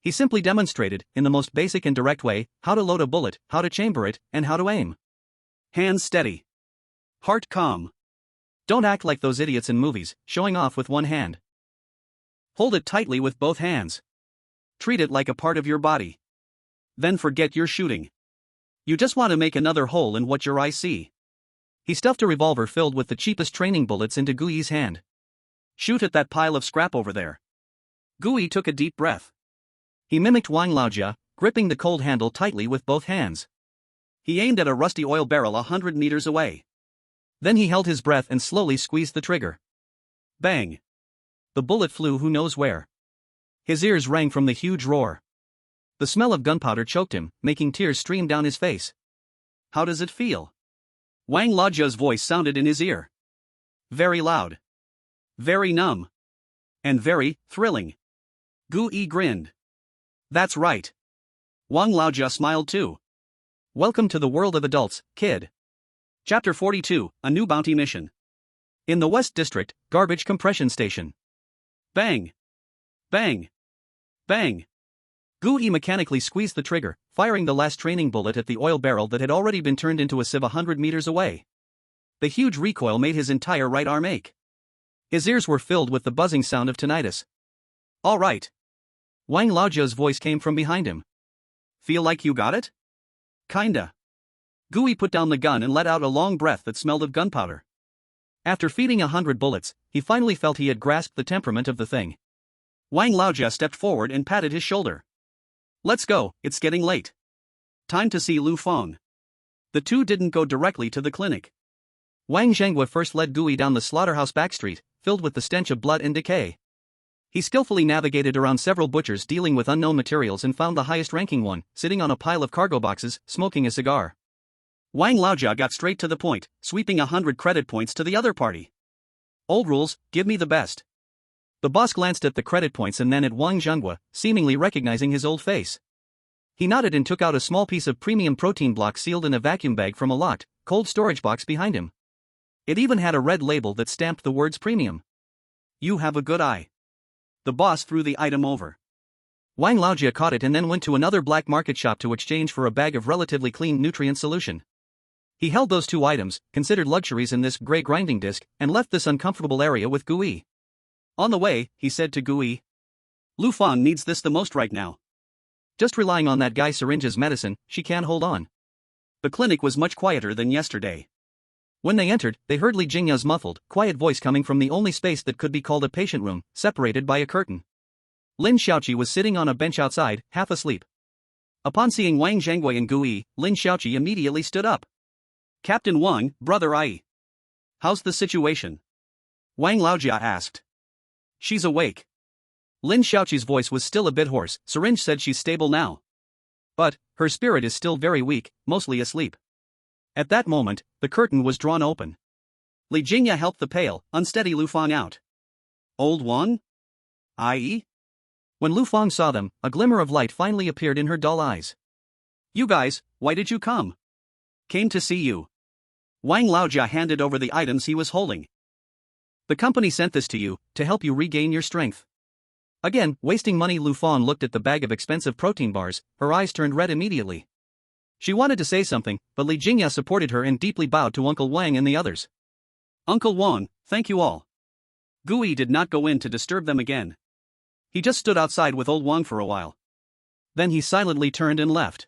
He simply demonstrated, in the most basic and direct way, how to load a bullet, how to chamber it, and how to aim. Hands steady. Heart calm. Don't act like those idiots in movies, showing off with one hand. Hold it tightly with both hands. Treat it like a part of your body. Then forget your shooting. You just want to make another hole in what your eyes see. He stuffed a revolver filled with the cheapest training bullets into Gui's hand. Shoot at that pile of scrap over there. Gui took a deep breath. He mimicked Wang Laojia, gripping the cold handle tightly with both hands. He aimed at a rusty oil barrel 100 meters away. Then he held his breath and slowly squeezed the trigger. Bang! The bullet flew who knows where. His ears rang from the huge roar. The smell of gunpowder choked him, making tears stream down his face. How does it feel? Wang Laojia's voice sounded in his ear. Very loud. Very numb. And very thrilling. Gu Yi grinned. That's right. Wang Laojia smiled too. Welcome to the world of adults, kid. Chapter 42, A New Bounty Mission. In the West District, Garbage Compression Station. Bang! Bang! Bang! Gu Yi mechanically squeezed the trigger, firing the last training bullet at the oil barrel that had already been turned into a sieve 100 meters away. The huge recoil made his entire right arm ache. His ears were filled with the buzzing sound of tinnitus. All right. Wang Laojia's voice came from behind him. Feel like you got it? Kinda. Gu Yi put down the gun and let out a long breath that smelled of gunpowder. After feeding 100 bullets, he finally felt he had grasped the temperament of the thing. Wang Laojia stepped forward and patted his shoulder. Let's go, it's getting late. Time to see Lu Feng. The two didn't go directly to the clinic. Wang Zhenghua first led Gu Yi down the slaughterhouse back street, filled with the stench of blood and decay. He skillfully navigated around several butchers dealing with unknown materials and found the highest-ranking one, sitting on a pile of cargo boxes, smoking a cigar. Wang Laojia got straight to the point, sweeping 100 credit points to the other party. Old rules, give me the best. The boss glanced at the credit points and then at Wang Zhenghua, seemingly recognizing his old face. He nodded and took out a small piece of premium protein block sealed in a vacuum bag from a locked, cold storage box behind him. It even had a red label that stamped the words premium. You have a good eye. The boss threw the item over. Wang Laojia caught it and then went to another black market shop to exchange for a bag of relatively clean nutrient solution. He held those two items, considered luxuries in this gray grinding disc, and left this uncomfortable area with Gu Yi. On the way, he said to Gu Yi, Lu Feng needs this the most right now. Just relying on that guy's syringe as medicine, she can't hold on. The clinic was much quieter than yesterday. When they entered, they heard Li Jingya's muffled, quiet voice coming from the only space that could be called a patient room, separated by a curtain. Lin Xiaoqi was sitting on a bench outside, half asleep. Upon seeing Wang Zhenghua and Gu Yi, Lin Xiaoqi immediately stood up. Captain Wang, brother Ai. How's the situation? Wang Laojia asked. She's awake. Lin Xiaoqi's voice was still a bit hoarse. Syringe said she's stable now. But her spirit is still very weak, mostly asleep. At that moment, the curtain was drawn open. Li Jingya helped the pale, unsteady Lu Feng out. Old Wang? I.e.? When Lu Feng saw them, a glimmer of light finally appeared in her dull eyes. You guys, why did you come? Came to see you. Wang Laojia handed over the items he was holding. The company sent this to you, to help you regain your strength. Again, wasting money. Lu Feng looked at the bag of expensive protein bars, her eyes turned red immediately. She wanted to say something, but Li Jingya supported her and deeply bowed to Uncle Wang and the others. Uncle Wang, thank you all. Gu Yi did not go in to disturb them again. He just stood outside with old Wang for a while. Then he silently turned and left.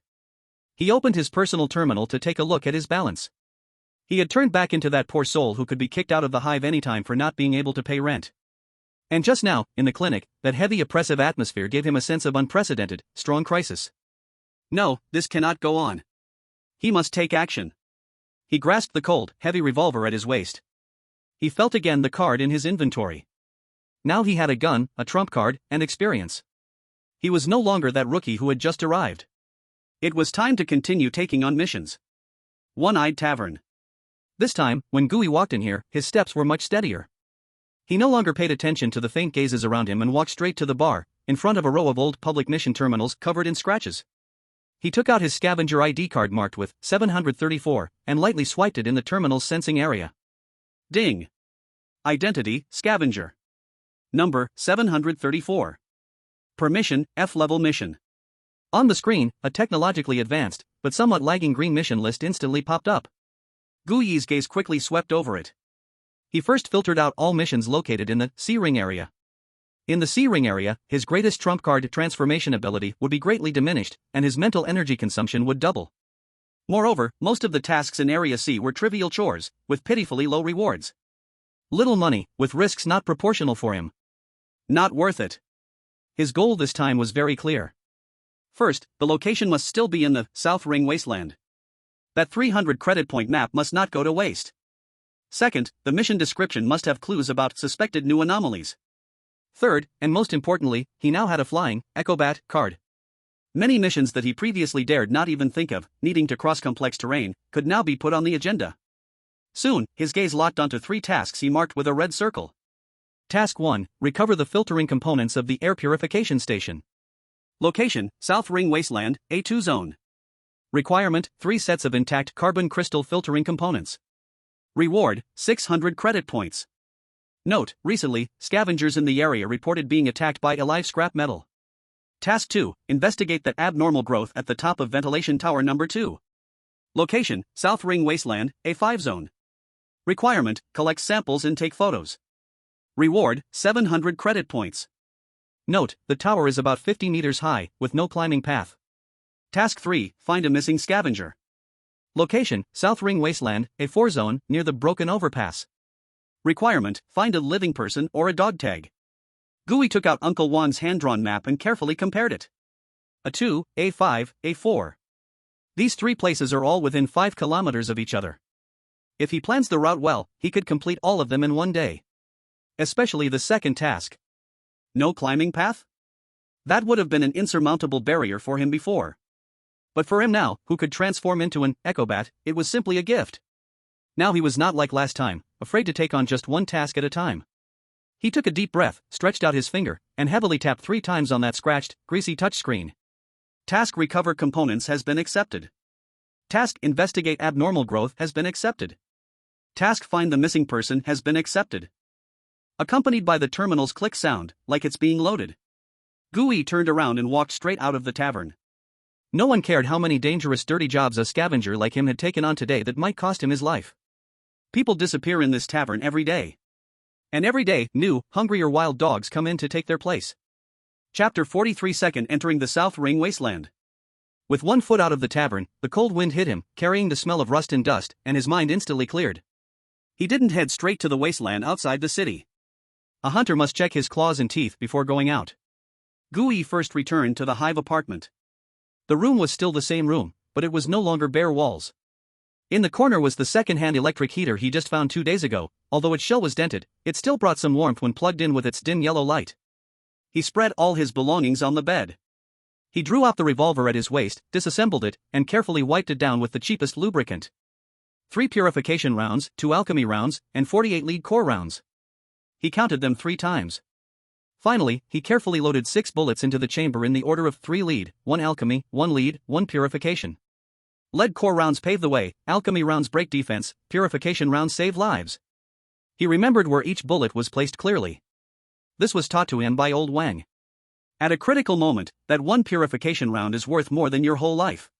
He opened his personal terminal to take a look at his balance. He had turned back into that poor soul who could be kicked out of the hive anytime for not being able to pay rent. And just now, in the clinic, that heavy oppressive atmosphere gave him a sense of unprecedented, strong crisis. No, this cannot go on. He must take action. He grasped the cold, heavy revolver at his waist. He felt again the card in his inventory. Now he had a gun, a trump card, and experience. He was no longer that rookie who had just arrived. It was time to continue taking on missions. One-Eyed Tavern. This time, when Gu Yi walked in here, his steps were much steadier. He no longer paid attention to the faint gazes around him and walked straight to the bar, in front of a row of old public mission terminals covered in scratches. He took out his scavenger ID card marked with 734 and lightly swiped it in the terminal's sensing area. Ding. Identity, scavenger. Number, 734. Permission, F-level mission. On the screen, a technologically advanced, but somewhat lagging green mission list instantly popped up. Gu Yi's gaze quickly swept over it. He first filtered out all missions located in the C-ring area. In the C-ring area, his greatest trump card transformation ability would be greatly diminished, and his mental energy consumption would double. Moreover, most of the tasks in Area C were trivial chores, with pitifully low rewards. Little money, with risks not proportional for him. Not worth it. His goal this time was very clear. First, the location must still be in the South Ring Wasteland. That 300 credit point map must not go to waste. Second, the mission description must have clues about suspected new anomalies. Third, and most importantly, he now had a flying, Echobat, card. Many missions that he previously dared not even think of, needing to cross complex terrain, could now be put on the agenda. Soon, his gaze locked onto 3 tasks he marked with a red circle. Task 1, recover the filtering components of the air purification station. Location, South Ring Wasteland, A2 zone. Requirement, 3 sets of intact carbon crystal filtering components. Reward, 600 credit points. Note, recently, scavengers in the area reported being attacked by alive scrap metal. Task 2, investigate the abnormal growth at the top of ventilation tower number 2. Location, South Ring Wasteland, A5 zone. Requirement, collect samples and take photos. Reward, 700 credit points. Note, the tower is about 50 meters high, with no climbing path. Task 3, find a missing scavenger. Location, South Ring Wasteland, A4 zone, near the broken overpass. Requirement, find a living person or a dog tag. Gooey took out Uncle Juan's hand-drawn map and carefully compared it. A2, A5, A4. These 3 places are all within 5 kilometers of each other. If he plans the route well, he could complete all of them in one day. Especially the second task. No climbing path? That would have been an insurmountable barrier for him before. But for him now, who could transform into an ecobat, it was simply a gift. Now he was not like last time, afraid to take on just one task at a time. He took a deep breath, stretched out his finger, and heavily tapped 3 times on that scratched, greasy touchscreen. Task recover components has been accepted. Task investigate abnormal growth has been accepted. Task find the missing person has been accepted. Accompanied by the terminal's click sound, like it's being loaded. Gooey turned around and walked straight out of the tavern. No one cared how many dangerous dirty jobs a scavenger like him had taken on today that might cost him his life. People disappear in this tavern every day. And every day, new, hungrier wild dogs come in to take their place. Chapter 43 Second entering the South Ring Wasteland. With 1 foot out of the tavern, the cold wind hit him, carrying the smell of rust and dust, and his mind instantly cleared. He didn't head straight to the wasteland outside the city. A hunter must check his claws and teeth before going out. Gooey first returned to the hive apartment. The room was still the same room, but it was no longer bare walls. In the corner was the second-hand electric heater he just found 2 days ago. Although its shell was dented, it still brought some warmth when plugged in with its dim yellow light. He spread all his belongings on the bed. He drew out the revolver at his waist, disassembled it, and carefully wiped it down with the cheapest lubricant. 3 purification rounds, 2 alchemy rounds, and 48 lead core rounds. He counted them 3 times. Finally, he carefully loaded 6 bullets into the chamber in the order of 3 lead, 1 alchemy, 1 lead, 1 purification. Lead core rounds pave the way, alchemy rounds break defense, purification rounds save lives. He remembered where each bullet was placed clearly. This was taught to him by old Wang. At a critical moment, that 1 purification round is worth more than your whole life.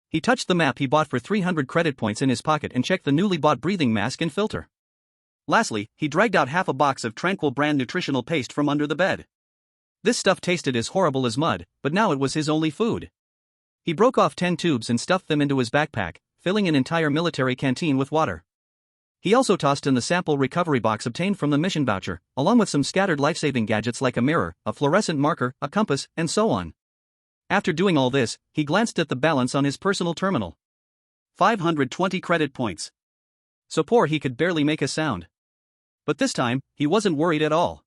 He touched the map he bought for 300 credit points in his pocket and checked the newly bought breathing mask and filter. Lastly, he dragged out half a box of Tranquil brand nutritional paste from under the bed. This stuff tasted as horrible as mud, but now it was his only food. He broke off 10 tubes and stuffed them into his backpack, filling an entire military canteen with water. He also tossed in the sample recovery box obtained from the mission voucher, along with some scattered life-saving gadgets like a mirror, a fluorescent marker, a compass, and so on. After doing all this, he glanced at the balance on his personal terminal. 520 credit points. So poor he could barely make a sound. But this time, he wasn't worried at all.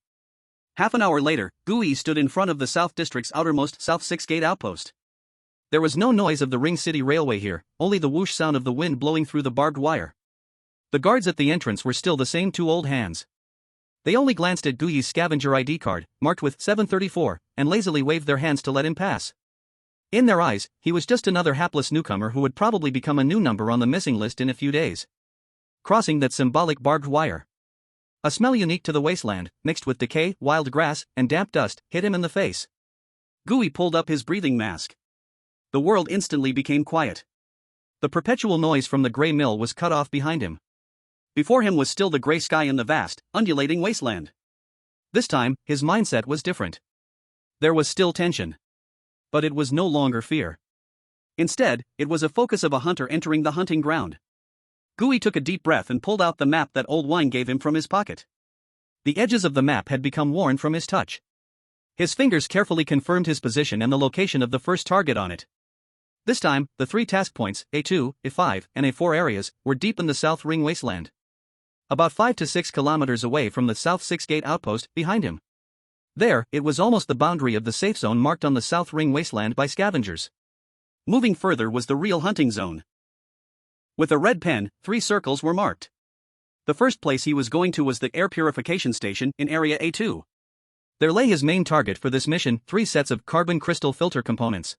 Half an hour later, Gooey stood in front of the South District's outermost South 6 Gate outpost. There was no noise of the Ring City Railway here, only the whoosh sound of the wind blowing through the barbed wire. The guards at the entrance were still the same 2 old hands. They only glanced at Gooey's scavenger ID card, marked with 734, and lazily waved their hands to let him pass. In their eyes, he was just another hapless newcomer who would probably become a new number on the missing list in a few days. Crossing that symbolic barbed wire. A smell unique to the wasteland, mixed with decay, wild grass, and damp dust, hit him in the face. Gooey pulled up his breathing mask. The world instantly became quiet. The perpetual noise from the gray mill was cut off behind him. Before him was still the gray sky and the vast, undulating wasteland. This time, his mindset was different. There was still tension. But it was no longer fear. Instead, it was a focus of a hunter entering the hunting ground. Gooey took a deep breath and pulled out the map that old Wine gave him from his pocket. The edges of the map had become worn from his touch. His fingers carefully confirmed his position and the location of the first target on it. This time, the 3 task points, A2, A5, and A4 areas, were deep in the South Ring Wasteland. About 5 to 6 kilometers away from the South 6 Gate outpost, behind him. There, it was almost the boundary of the safe zone marked on the south ring wasteland by scavengers. Moving further was the real hunting zone. With a red pen, 3 circles were marked. The first place he was going to was the air purification station in Area A2. There lay his main target for this mission, 3 sets of carbon crystal filter components.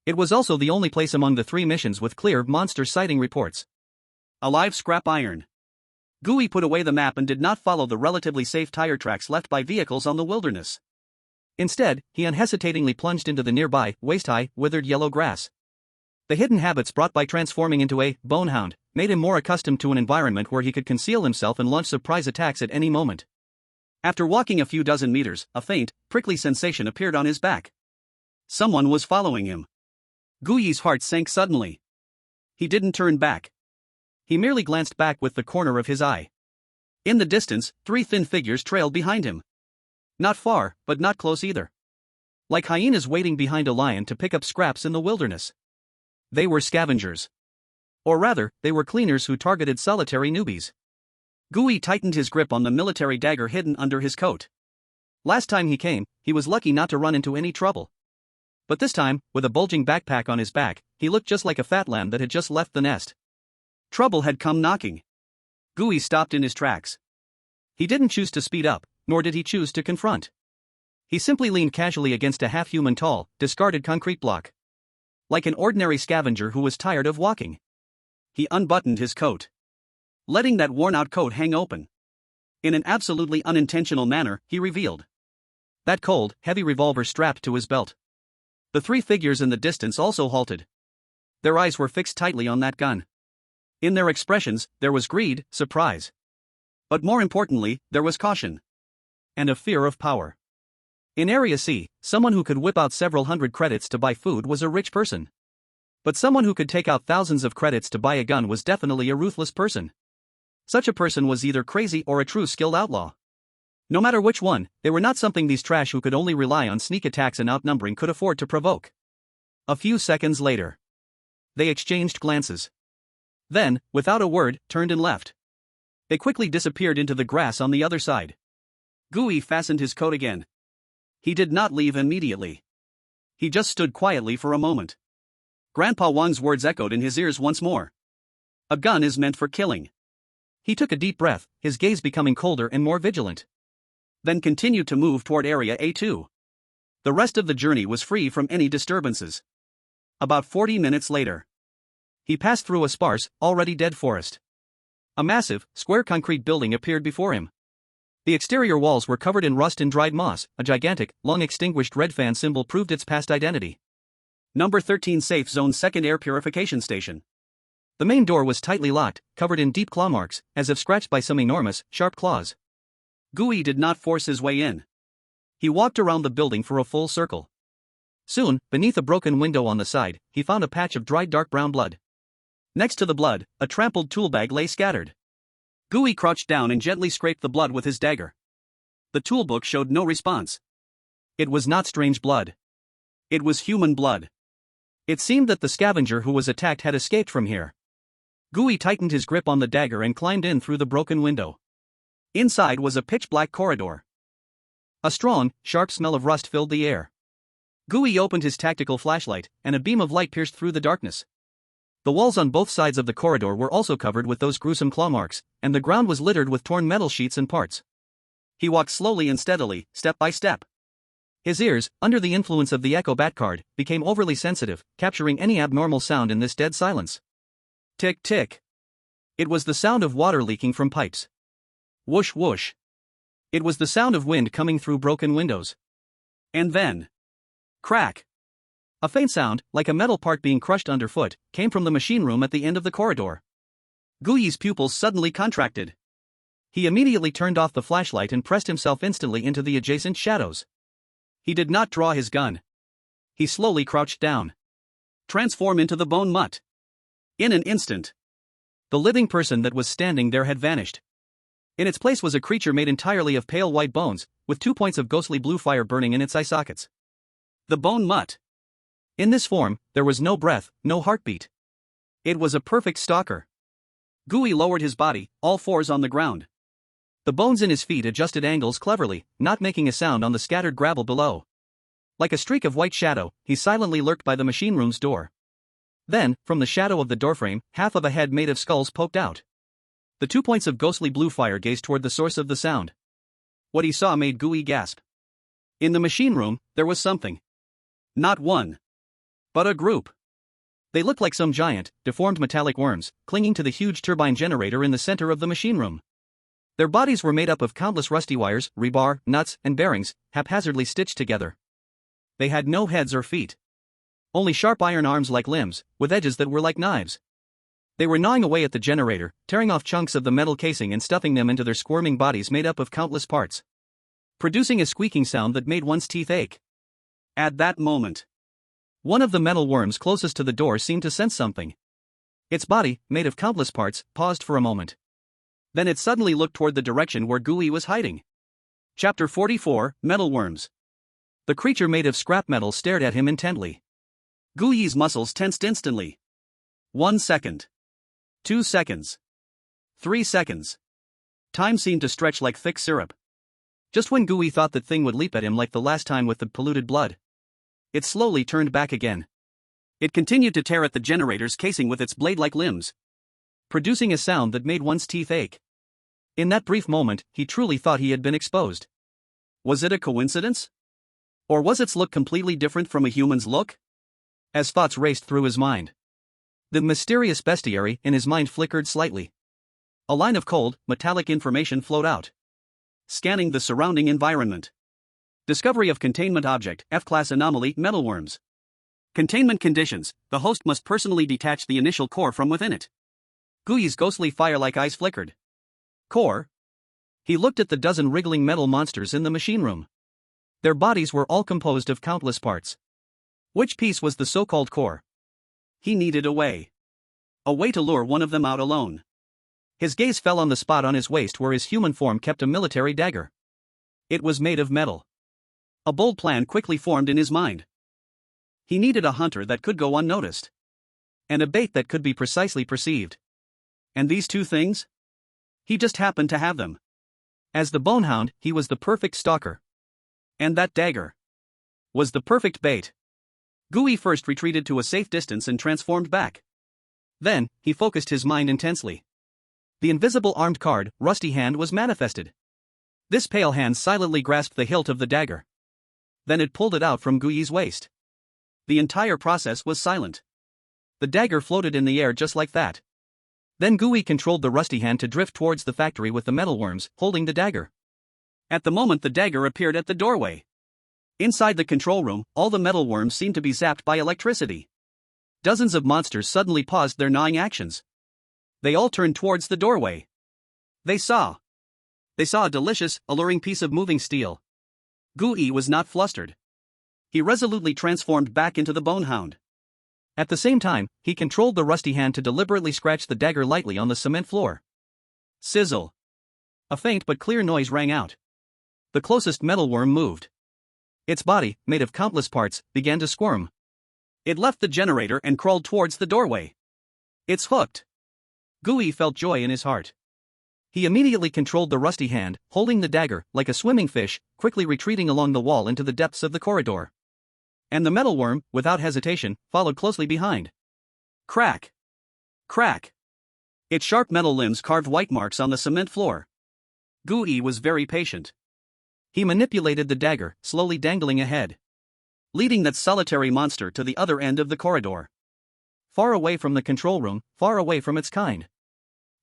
It was also the only place among the 3 missions with clear monster sighting reports. A live scrap iron. Gooey put away the map and did not follow the relatively safe tire tracks left by vehicles on the wilderness. Instead, he unhesitatingly plunged into the nearby, waist-high, withered yellow grass. The hidden habits brought by transforming into a bonehound made him more accustomed to an environment where he could conceal himself and launch surprise attacks at any moment. After walking a few dozen meters, a faint, prickly sensation appeared on his back. Someone was following him. Gooey's heart sank suddenly. He didn't turn back. He merely glanced back with the corner of his eye. In the distance, 3 thin figures trailed behind him. Not far, but not close either. Like hyenas waiting behind a lion to pick up scraps in the wilderness. They were scavengers. Or rather, they were cleaners who targeted solitary newbies. Gooey tightened his grip on the military dagger hidden under his coat. Last time he came, he was lucky not to run into any trouble. But this time, with a bulging backpack on his back, he looked just like a fat lamb that had just left the nest. Trouble had come knocking. Gooey stopped in his tracks. He didn't choose to speed up, nor did he choose to confront. He simply leaned casually against a half-human tall, discarded concrete block. Like an ordinary scavenger who was tired of walking. He unbuttoned his coat, letting that worn-out coat hang open. In an absolutely unintentional manner, he revealed that cold, heavy revolver strapped to his belt. The 3 figures in the distance also halted. Their eyes were fixed tightly on that gun. In their expressions, there was greed, surprise. But more importantly, there was caution. And a fear of power. In Area C, someone who could whip out several hundred credits to buy food was a rich person. But someone who could take out thousands of credits to buy a gun was definitely a ruthless person. Such a person was either crazy or a true skilled outlaw. No matter which one, they were not something these trash who could only rely on sneak attacks and outnumbering could afford to provoke. A few seconds later, they exchanged glances. Then, without a word, turned and left. They quickly disappeared into the grass on the other side. Gooey fastened his coat again. He did not leave immediately. He just stood quietly for a moment. Grandpa Wang's words echoed in his ears once more. A gun is meant for killing. He took a deep breath, his gaze becoming colder and more vigilant. Then continued to move toward Area A2. The rest of the journey was free from any disturbances. About 40 minutes later, he passed through a sparse, already dead forest. A massive, square concrete building appeared before him. The exterior walls were covered in rust and dried moss. A gigantic, long-extinguished red fan symbol proved its past identity. Number 13 Safe Zone 2nd Air Purification Station. The main door was tightly locked, covered in deep claw marks, as if scratched by some enormous, sharp claws. Gooey did not force his way in. He walked around the building for a full circle. Soon, beneath a broken window on the side, he found a patch of dried dark brown blood. Next to the blood, a trampled tool bag lay scattered. Gooey crouched down and gently scraped the blood with his dagger. The toolbook showed no response. It was not strange blood. It was human blood. It seemed that the scavenger who was attacked had escaped from here. Gooey tightened his grip on the dagger and climbed in through the broken window. Inside was a pitch-black corridor. A strong, sharp smell of rust filled the air. Gooey opened his tactical flashlight, and a beam of light pierced through the darkness. The walls on both sides of the corridor were also covered with those gruesome claw marks, and the ground was littered with torn metal sheets and parts. He walked slowly and steadily, step by step. His ears, under the influence of the Echo Bat card, became overly sensitive, capturing any abnormal sound in this dead silence. Tick tick. It was the sound of water leaking from pipes. Whoosh whoosh. It was the sound of wind coming through broken windows. And then, crack. A faint sound, like a metal part being crushed underfoot, came from the machine room at the end of the corridor. Gooey's pupils suddenly contracted. He immediately turned off the flashlight and pressed himself instantly into the adjacent shadows. He did not draw his gun. He slowly crouched down. Transform into the bone mutt. In an instant, the living person that was standing there had vanished. In its place was a creature made entirely of pale white bones, with 2 points of ghostly blue fire burning in its eye sockets. The bone mutt. In this form, there was no breath, no heartbeat. It was a perfect stalker. Gooey lowered his body, all fours on the ground. The bones in his feet adjusted angles cleverly, not making a sound on the scattered gravel below. Like a streak of white shadow, he silently lurked by the machine room's door. Then, from the shadow of the doorframe, half of a head made of skulls poked out. The 2 points of ghostly blue fire gazed toward the source of the sound. What he saw made Gooey gasp. In the machine room, there was something. Not one, but a group. They looked like some giant, deformed metallic worms, clinging to the huge turbine generator in the center of the machine room. Their bodies were made up of countless rusty wires, rebar, nuts, and bearings, haphazardly stitched together. They had no heads or feet. Only sharp iron arms like limbs, with edges that were like knives. They were gnawing away at the generator, tearing off chunks of the metal casing and stuffing them into their squirming bodies made up of countless parts, producing a squeaking sound that made one's teeth ache. At that moment, one of the metal worms closest to the door seemed to sense something. Its body, made of countless parts, paused for a moment. Then it suddenly looked toward the direction where Gooey was hiding. Chapter 44, Metal Worms. The creature made of scrap metal stared at him intently. Gooey's muscles tensed instantly. 1 second. 2 seconds. 3 seconds. Time seemed to stretch like thick syrup. Just when Gooey thought that thing would leap at him like the last time with the polluted blood, it slowly turned back again. It continued to tear at the generator's casing with its blade-like limbs, producing a sound that made one's teeth ache. In that brief moment, he truly thought he had been exposed. Was it a coincidence? Or was its look completely different from a human's look? As thoughts raced through his mind, the mysterious bestiary in his mind flickered slightly. A line of cold, metallic information flowed out. Scanning the surrounding environment. Discovery of containment object, F-class anomaly, metalworms. Containment conditions, the host must personally detach the initial core from within it. Gooey's ghostly fire-like eyes flickered. Core? He looked at the dozen wriggling metal monsters in the machine room. Their bodies were all composed of countless parts. Which piece was the so-called core? He needed a way. A way to lure one of them out alone. His gaze fell on the spot on his waist where his human form kept a military dagger. It was made of metal. A bold plan quickly formed in his mind. He needed a hunter that could go unnoticed. And a bait that could be precisely perceived. And these two things? He just happened to have them. As the bonehound, he was the perfect stalker. And that dagger was the perfect bait. Gooey first retreated to a safe distance and transformed back. Then, he focused his mind intensely. The invisible armed card, Rusty Hand, was manifested. This pale hand silently grasped the hilt of the dagger. Then it pulled it out from Gooey's waist. The entire process was silent. The dagger floated in the air just like that. Then Gooey controlled the Rusty Hand to drift towards the factory with the metalworms, holding the dagger. At the moment the dagger appeared at the doorway. Inside the control room, all the metalworms seemed to be zapped by electricity. Dozens of monsters suddenly paused their gnawing actions. They all turned towards the doorway. They saw a delicious, alluring piece of moving steel. Gooey was not flustered. He resolutely transformed back into the bonehound. At the same time, he controlled the Rusty Hand to deliberately scratch the dagger lightly on the cement floor. Sizzle. A faint but clear noise rang out. The closest metalworm moved. Its body, made of countless parts, began to squirm. It left the generator and crawled towards the doorway. It's hooked. Gooey felt joy in his heart. He immediately controlled the Rusty Hand, holding the dagger, like a swimming fish, quickly retreating along the wall into the depths of the corridor. And the metalworm, without hesitation, followed closely behind. Crack! Crack! Its sharp metal limbs carved white marks on the cement floor. Gooey was very patient. He manipulated the dagger, slowly dangling ahead, leading that solitary monster to the other end of the corridor. Far away from the control room, far away from its kind.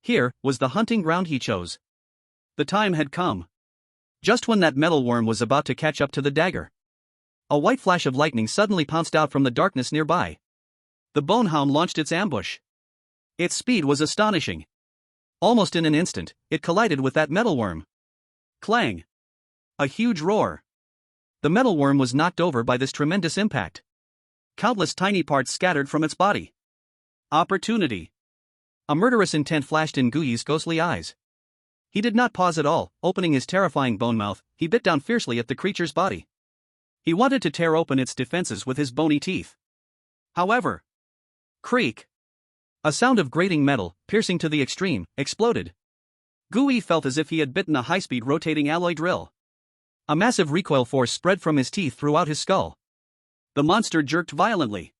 Here was the hunting ground he chose. The time had come. Just when that metalworm was about to catch up to the dagger, a white flash of lightning suddenly pounced out from the darkness nearby. The bonehound launched its ambush. Its speed was astonishing. Almost in an instant, it collided with that metalworm. Clang! A huge roar. The metalworm was knocked over by this tremendous impact. Countless tiny parts scattered from its body. Opportunity. A murderous intent flashed in Gooey's ghostly eyes. He did not pause at all. Opening his terrifying bone mouth, he bit down fiercely at the creature's body. He wanted to tear open its defenses with his bony teeth. However, creak! A sound of grating metal, piercing to the extreme, exploded. Gui felt as if he had bitten a high-speed rotating alloy drill. A massive recoil force spread from his teeth throughout his skull. The monster jerked violently.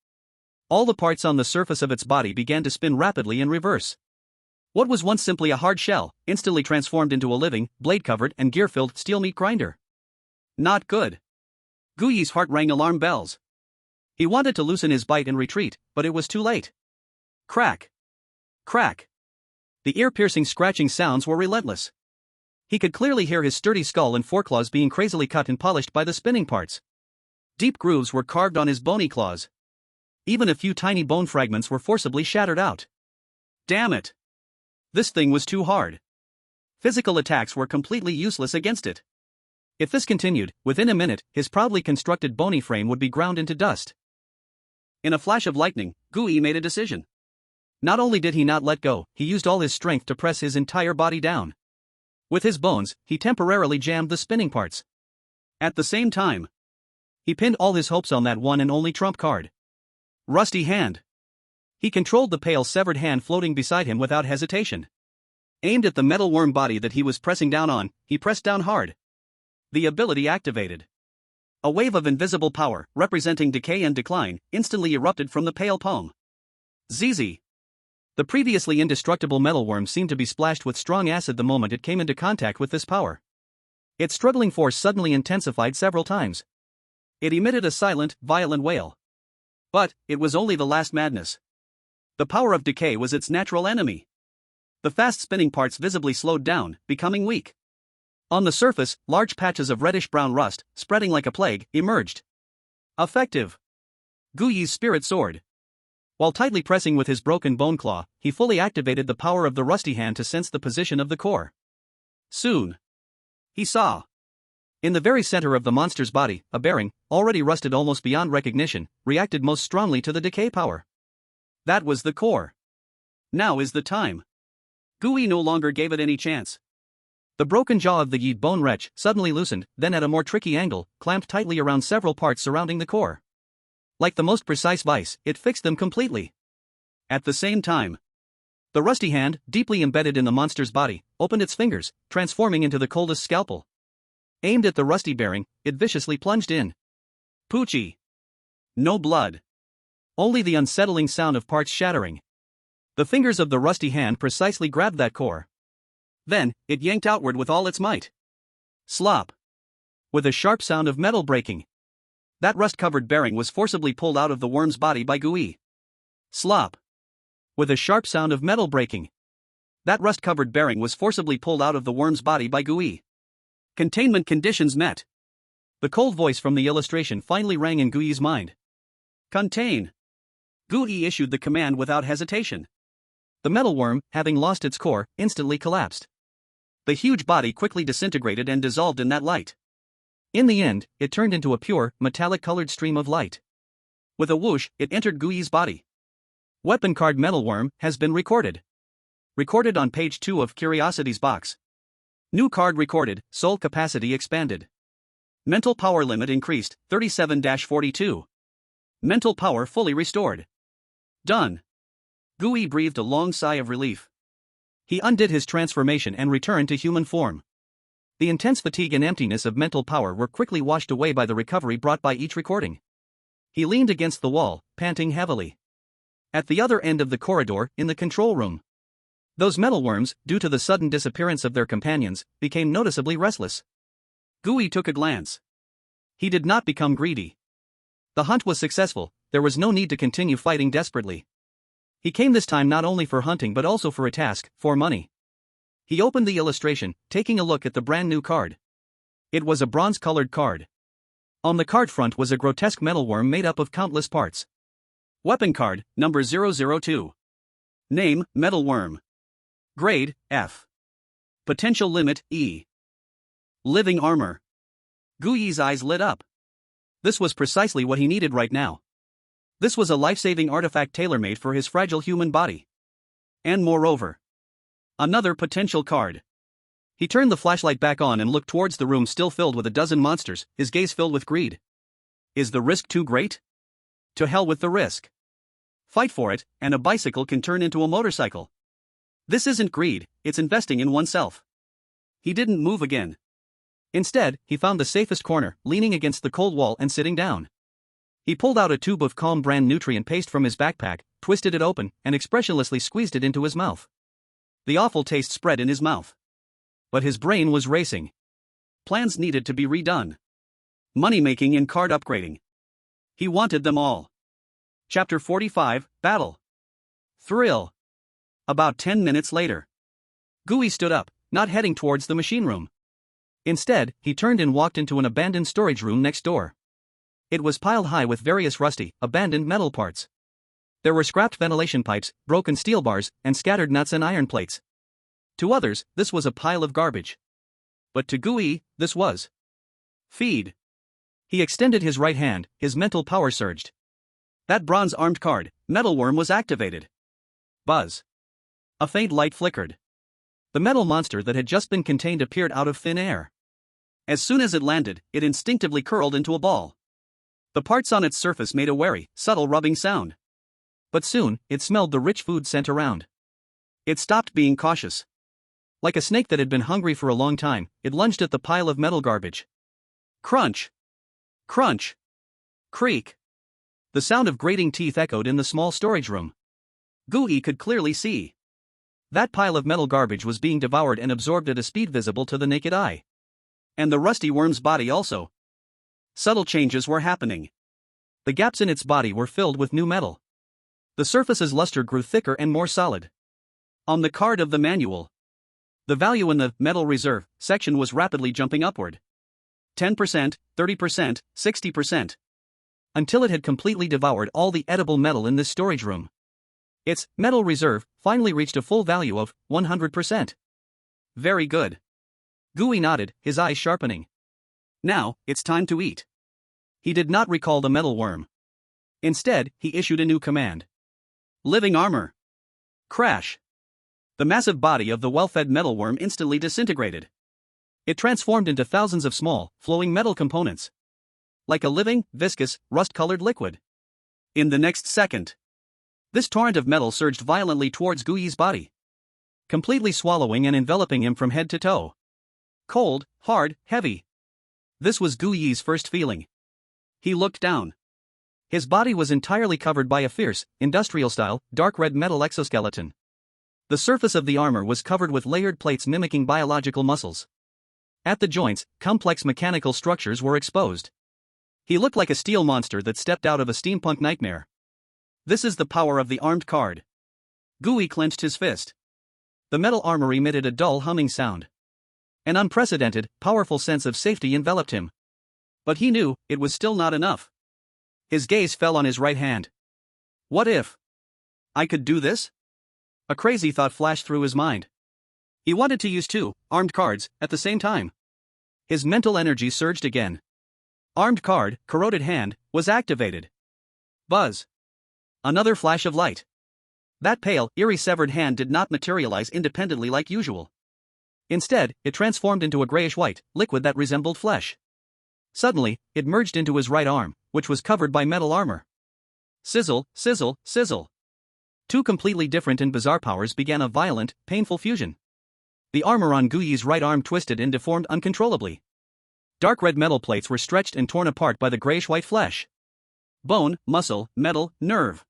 All the parts on the surface of its body began to spin rapidly in reverse. What was once simply a hard shell, instantly transformed into a living, blade-covered and gear-filled steel meat grinder. Not good. Gui's heart rang alarm bells. He wanted to loosen his bite and retreat, but it was too late. Crack. Crack. The ear-piercing scratching sounds were relentless. He could clearly hear his sturdy skull and foreclaws being crazily cut and polished by the spinning parts. Deep grooves were carved on his bony claws. Even a few tiny bone fragments were forcibly shattered out. Damn it! This thing was too hard. Physical attacks were completely useless against it. If this continued, within a minute, his proudly constructed bony frame would be ground into dust. In a flash of lightning, Gui made a decision. Not only did he not let go, he used all his strength to press his entire body down. With his bones, he temporarily jammed the spinning parts. At the same time, he pinned all his hopes on that one and only trump card. Rusty hand. He controlled the pale severed hand floating beside him without hesitation. Aimed at the metal worm body that he was pressing down on, he pressed down hard. The ability activated. A wave of invisible power, representing decay and decline, instantly erupted from the pale palm. ZZ. The previously indestructible metalworm seemed to be splashed with strong acid the moment it came into contact with this power. Its struggling force suddenly intensified several times. It emitted a silent, violent wail. But it was only the last madness. The power of decay was its natural enemy. The fast spinning parts visibly slowed down, becoming weak. On the surface, large patches of reddish-brown rust, spreading like a plague, emerged. Effective. Gui's spirit soared. While tightly pressing with his broken bone claw, he fully activated the power of the rusty hand to sense the position of the core. Soon, he saw. In the very center of the monster's body, a bearing, already rusted almost beyond recognition, reacted most strongly to the decay power. That was the core. Now is the time. Gui no longer gave it any chance. The broken jaw of the Yi bone wretch suddenly loosened, then at a more tricky angle, clamped tightly around several parts surrounding the core. Like the most precise vice, it fixed them completely. At the same time, the rusty hand, deeply embedded in the monster's body, opened its fingers, transforming into the coldest scalpel. Aimed at the rusty bearing, it viciously plunged in. Poochie. No blood. Only the unsettling sound of parts shattering. The fingers of the rusty hand precisely grabbed that core. Then, it yanked outward with all its might. Slop. With a sharp sound of metal breaking. That rust-covered bearing was forcibly pulled out of the worm's body by Gui. Slop. With a sharp sound of metal breaking. That rust-covered bearing was forcibly pulled out of the worm's body by Gui. Containment conditions met. The cold voice from the illustration finally rang in Gui's mind. Contain. Gui issued the command without hesitation. The metal worm, having lost its core, instantly collapsed. The huge body quickly disintegrated and dissolved in that light. In the end, it turned into a pure, metallic-colored stream of light. With a whoosh, it entered Gui's body. Weapon card metalworm has been recorded. Recorded on page 2 of Curiosity's box. New card recorded, soul capacity expanded. Mental power limit increased, 37-42. Mental power fully restored. Done. Gui breathed a long sigh of relief. He undid his transformation and returned to human form. The intense fatigue and emptiness of mental power were quickly washed away by the recovery brought by each recording. He leaned against the wall, panting heavily. At the other end of the corridor, in the control room, those metalworms, due to the sudden disappearance of their companions, became noticeably restless. Gui took a glance. He did not become greedy. The hunt was successful, there was no need to continue fighting desperately. He came this time not only for hunting but also for a task, for money. He opened the illustration, taking a look at the brand new card. It was a bronze-colored card. On the card front was a grotesque metalworm made up of countless parts. Weapon card, number 002. Name, metalworm. Grade, F. Potential limit, E. Living armor. Gui's eyes lit up. This was precisely what he needed right now. This was a life-saving artifact tailor-made for his fragile human body. And moreover, another potential card. He turned the flashlight back on and looked towards the room still filled with a dozen monsters, his gaze filled with greed. Is the risk too great? To hell with the risk. Fight for it, and a bicycle can turn into a motorcycle. This isn't greed, it's investing in oneself. He didn't move again. Instead, he found the safest corner, leaning against the cold wall and sitting down. He pulled out a tube of Calm brand nutrient paste from his backpack, twisted it open, and expressionlessly squeezed it into his mouth. The awful taste spread in his mouth. But his brain was racing. Plans needed to be redone. Money-making and card upgrading. He wanted them all. Chapter 45, Battle. Thrill. About 10 minutes later. Gooey stood up, not heading towards the machine room. Instead, he turned and walked into an abandoned storage room next door. It was piled high with various rusty, abandoned metal parts. There were scrapped ventilation pipes, broken steel bars, and scattered nuts and iron plates. To others, this was a pile of garbage. But to Gooey, this was feed. He extended his right hand, his mental power surged. That bronze-armed card, metalworm, was activated. Buzz. A faint light flickered. The metal monster that had just been contained appeared out of thin air. As soon as it landed, it instinctively curled into a ball. The parts on its surface made a wary, subtle rubbing sound. But soon, it smelled the rich food scent around. It stopped being cautious. Like a snake that had been hungry for a long time, it lunged at the pile of metal garbage. Crunch! Crunch! Creak! The sound of grating teeth echoed in the small storage room. Gooey could clearly see. That pile of metal garbage was being devoured and absorbed at a speed visible to the naked eye. And the rusty worm's body also. Subtle changes were happening. The gaps in its body were filled with new metal. The surface's luster grew thicker and more solid. On the card of the manual, the value in the metal reserve section was rapidly jumping upward. 10%, 30%, 60%. Until it had completely devoured all the edible metal in this storage room. Its metal reserve finally reached a full value of 100%. Very good. Gooey nodded, his eyes sharpening. Now, it's time to eat. He did not recall the metal worm. Instead, he issued a new command. Living armor. Crash. The massive body of the well-fed metal worm instantly disintegrated. It transformed into thousands of small, flowing metal components. Like a living, viscous, rust-colored liquid. In the next second, this torrent of metal surged violently towards Gooey's body, completely swallowing and enveloping him from head to toe. Cold, hard, heavy. This was Gooey's first feeling. He looked down. His body was entirely covered by a fierce, industrial-style, dark red metal exoskeleton. The surface of the armor was covered with layered plates mimicking biological muscles. At the joints, complex mechanical structures were exposed. He looked like a steel monster that stepped out of a steampunk nightmare. This is the power of the armed card. Gooey clenched his fist. The metal armor emitted a dull humming sound. An unprecedented, powerful sense of safety enveloped him. But he knew, it was still not enough. His gaze fell on his right hand. What if I could do this? A crazy thought flashed through his mind. He wanted to use two armed cards at the same time. His mental energy surged again. Armed card, corroded hand, was activated. Buzz. Another flash of light. That pale, eerie severed hand did not materialize independently like usual. Instead, it transformed into a grayish-white liquid that resembled flesh. Suddenly, it merged into his right arm, which was covered by metal armor. Sizzle, sizzle, sizzle. Two completely different and bizarre powers began a violent, painful fusion. The armor on Gooey's right arm twisted and deformed uncontrollably. Dark red metal plates were stretched and torn apart by the grayish-white flesh. Bone, muscle, metal, nerve.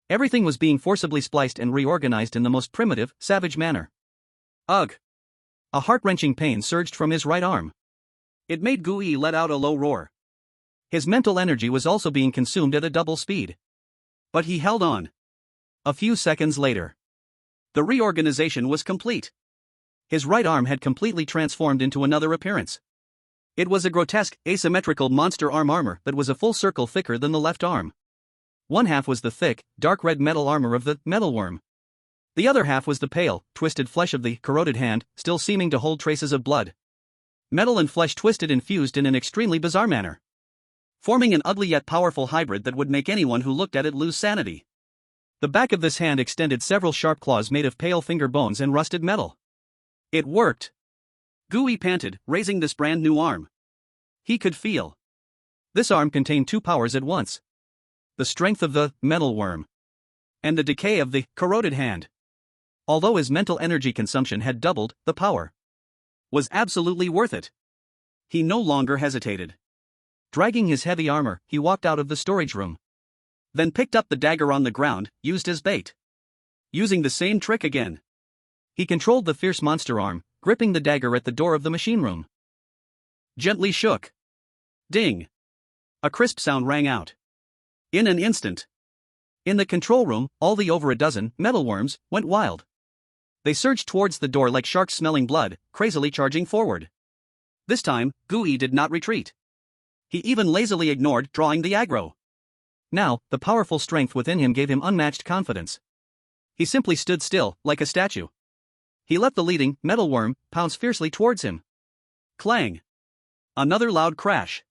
Everything was being forcibly spliced and reorganized in the most primitive, savage manner. Ugh! A heart-wrenching pain surged from his right arm. It made Gooey let out a low roar. His mental energy was also being consumed at a double speed. But he held on. A few seconds later, the reorganization was complete. His right arm had completely transformed into another appearance. It was a grotesque, asymmetrical monster armor that was a full circle thicker than the left arm. One half was the thick, dark red metal armor of the metalworm. The other half was the pale, twisted flesh of the corroded hand, still seeming to hold traces of blood. Metal and flesh twisted and fused in an extremely bizarre manner, forming an ugly yet powerful hybrid that would make anyone who looked at it lose sanity. The back of this hand extended several sharp claws made of pale finger bones and rusted metal. It worked. Gooey panted, raising this brand new arm. He could feel. This arm contained two powers at once. The strength of the metalworm and the decay of the corroded hand. Although his mental energy consumption had doubled, the power was absolutely worth it. He no longer hesitated. Dragging his heavy armor, he walked out of the storage room. Then picked up the dagger on the ground, used as bait. Using the same trick again. He controlled the fierce monster arm, gripping the dagger at the door of the machine room. Gently shook. Ding! A crisp sound rang out. In an instant. In the control room, all the over a dozen metalworms went wild. They surged towards the door like sharks smelling blood, crazily charging forward. This time, Gui did not retreat. He even lazily ignored drawing the aggro. Now, the powerful strength within him gave him unmatched confidence. He simply stood still, like a statue. He let the leading metalworm pounce fiercely towards him. Clang! Another loud crash.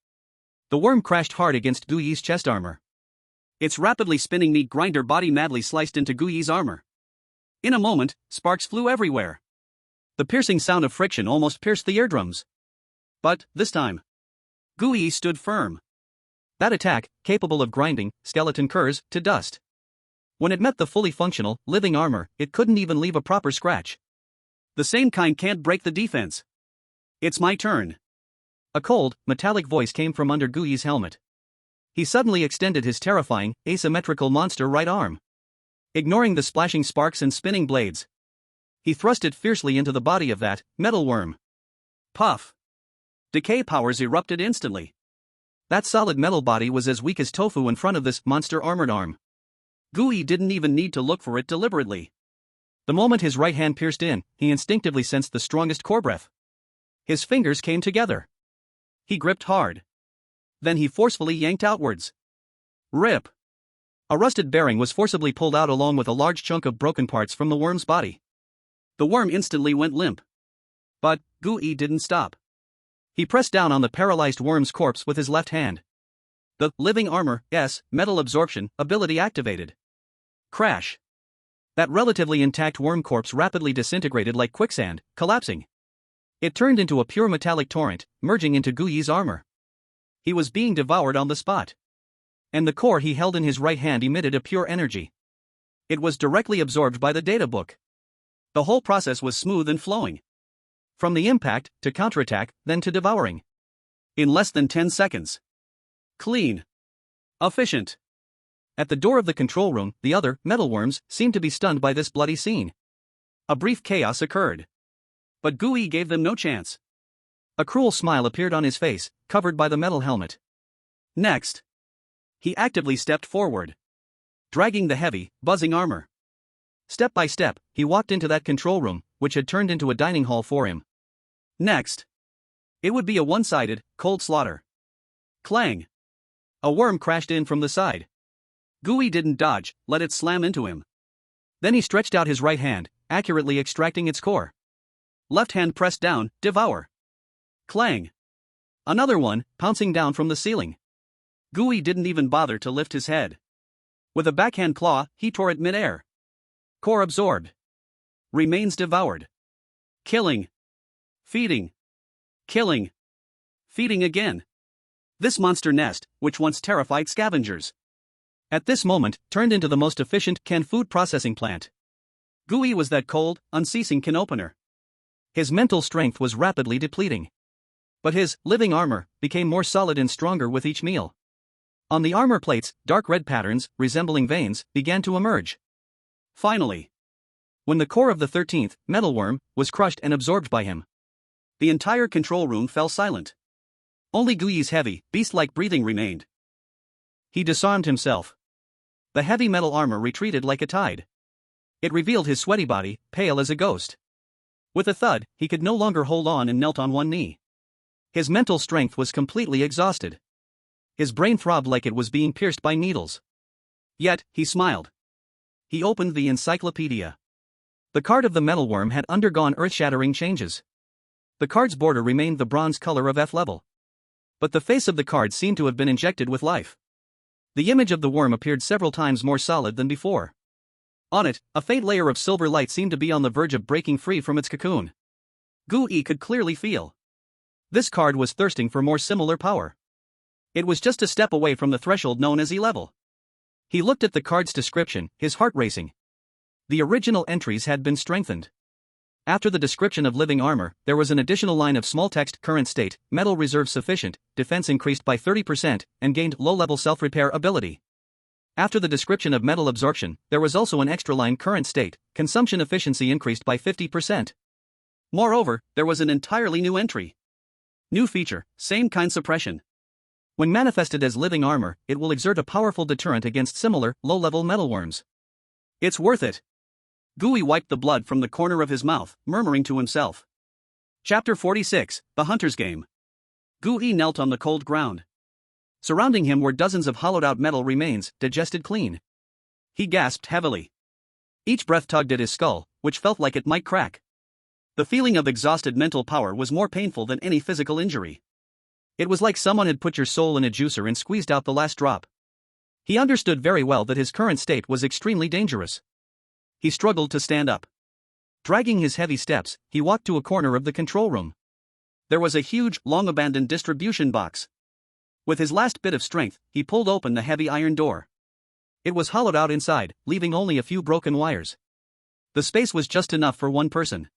The worm crashed hard against Gui's chest armor. Its rapidly spinning meat grinder body madly sliced into Gui's armor. In a moment, sparks flew everywhere. The piercing sound of friction almost pierced the eardrums. But, this time, Gui stood firm. That attack, capable of grinding skeleton curs to dust. When it met the fully functional, living armor, it couldn't even leave a proper scratch. The same kind can't break the defense. It's my turn. A cold, metallic voice came from under Gui's helmet. He suddenly extended his terrifying, asymmetrical monster right arm. Ignoring the splashing sparks and spinning blades, he thrust it fiercely into the body of that metalworm. Puff! Decay powers erupted instantly. That solid metal body was as weak as tofu in front of this monster armored arm. Gui didn't even need to look for it deliberately. The moment his right hand pierced in, he instinctively sensed the strongest core breath. His fingers came together. He gripped hard. Then he forcefully yanked outwards. Rip! A rusted bearing was forcibly pulled out along with a large chunk of broken parts from the worm's body. The worm instantly went limp. But Gui didn't stop. He pressed down on the paralyzed worm's corpse with his left hand. The living armor's metal absorption ability activated. Crash! That relatively intact worm corpse rapidly disintegrated like quicksand, collapsing. It turned into a pure metallic torrent, merging into Gui's armor. He was being devoured on the spot. And the core he held in his right hand emitted a pure energy. It was directly absorbed by the data book. The whole process was smooth and flowing. From the impact, to counterattack, then to devouring. In less than 10 seconds. Clean. Efficient. At the door of the control room, the other metalworms seemed to be stunned by this bloody scene. A brief chaos occurred. But Gui gave them no chance. A cruel smile appeared on his face, covered by the metal helmet. Next, he actively stepped forward, dragging the heavy, buzzing armor. Step by step, he walked into that control room, which had turned into a dining hall for him. Next, it would be a one-sided, cold slaughter. Clang! A worm crashed in from the side. Gui didn't dodge, let it slam into him. Then he stretched out his right hand, accurately extracting its core. Left hand pressed down, devour. Clang! Another one, pouncing down from the ceiling. Gui didn't even bother to lift his head. With a backhand claw, he tore it mid-air. Core absorbed. Remains devoured. Killing. Feeding. Killing. Feeding again. This monster nest, which once terrified scavengers, at this moment, turned into the most efficient canned food processing plant. Gui was that cold, unceasing can opener. His mental strength was rapidly depleting. But his living armor became more solid and stronger with each meal. On the armor plates, dark red patterns, resembling veins, began to emerge. Finally, when the core of the 13th metalworm was crushed and absorbed by him, the entire control room fell silent. Only Gui's heavy, beast-like breathing remained. He disarmed himself. The heavy metal armor retreated like a tide. It revealed his sweaty body, pale as a ghost. With a thud, he could no longer hold on and knelt on one knee. His mental strength was completely exhausted. His brain throbbed like it was being pierced by needles. Yet, he smiled. He opened the encyclopedia. The card of the metalworm had undergone earth-shattering changes. The card's border remained the bronze color of F level. But the face of the card seemed to have been injected with life. The image of the worm appeared several times more solid than before. On it, a faint layer of silver light seemed to be on the verge of breaking free from its cocoon. Gui could clearly feel. This card was thirsting for more similar power. It was just a step away from the threshold known as E level. He looked at the card's description, his heart racing. The original entries had been strengthened. After the description of living armor, there was an additional line of small text: current state, metal reserve sufficient, defense increased by 30%, and gained low-level self-repair ability. After the description of metal absorption, there was also an extra line: current state, consumption efficiency increased by 50%. Moreover, there was an entirely new entry. New feature: same kind suppression. When manifested as living armor, it will exert a powerful deterrent against similar, low-level metalworms. It's worth it. Gooey wiped the blood from the corner of his mouth, murmuring to himself. Chapter 46, The Hunter's Game. Gooey knelt on the cold ground. Surrounding him were dozens of hollowed-out metal remains, digested clean. He gasped heavily. Each breath tugged at his skull, which felt like it might crack. The feeling of exhausted mental power was more painful than any physical injury. It was like someone had put your soul in a juicer and squeezed out the last drop. He understood very well that his current state was extremely dangerous. He struggled to stand up. Dragging his heavy steps, he walked to a corner of the control room. There was a huge, long-abandoned distribution box. With his last bit of strength, he pulled open the heavy iron door. It was hollowed out inside, leaving only a few broken wires. The space was just enough for one person.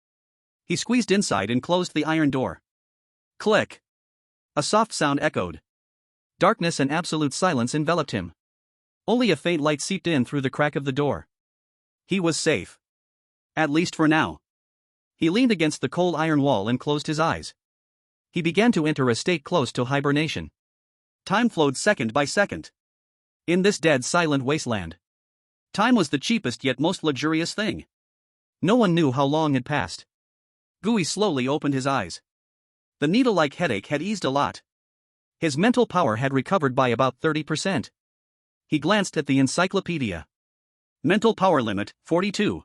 He squeezed inside and closed the iron door. Click! A soft sound echoed. Darkness and absolute silence enveloped him. Only a faint light seeped in through the crack of the door. He was safe. At least for now. He leaned against the cold iron wall and closed his eyes. He began to enter a state close to hibernation. Time flowed second by second. In this dead, silent wasteland, time was the cheapest yet most luxurious thing. No one knew how long had passed. Gooey slowly opened his eyes. The needle-like headache had eased a lot. His mental power had recovered by about 30%. He glanced at the encyclopedia. Mental power limit, 42.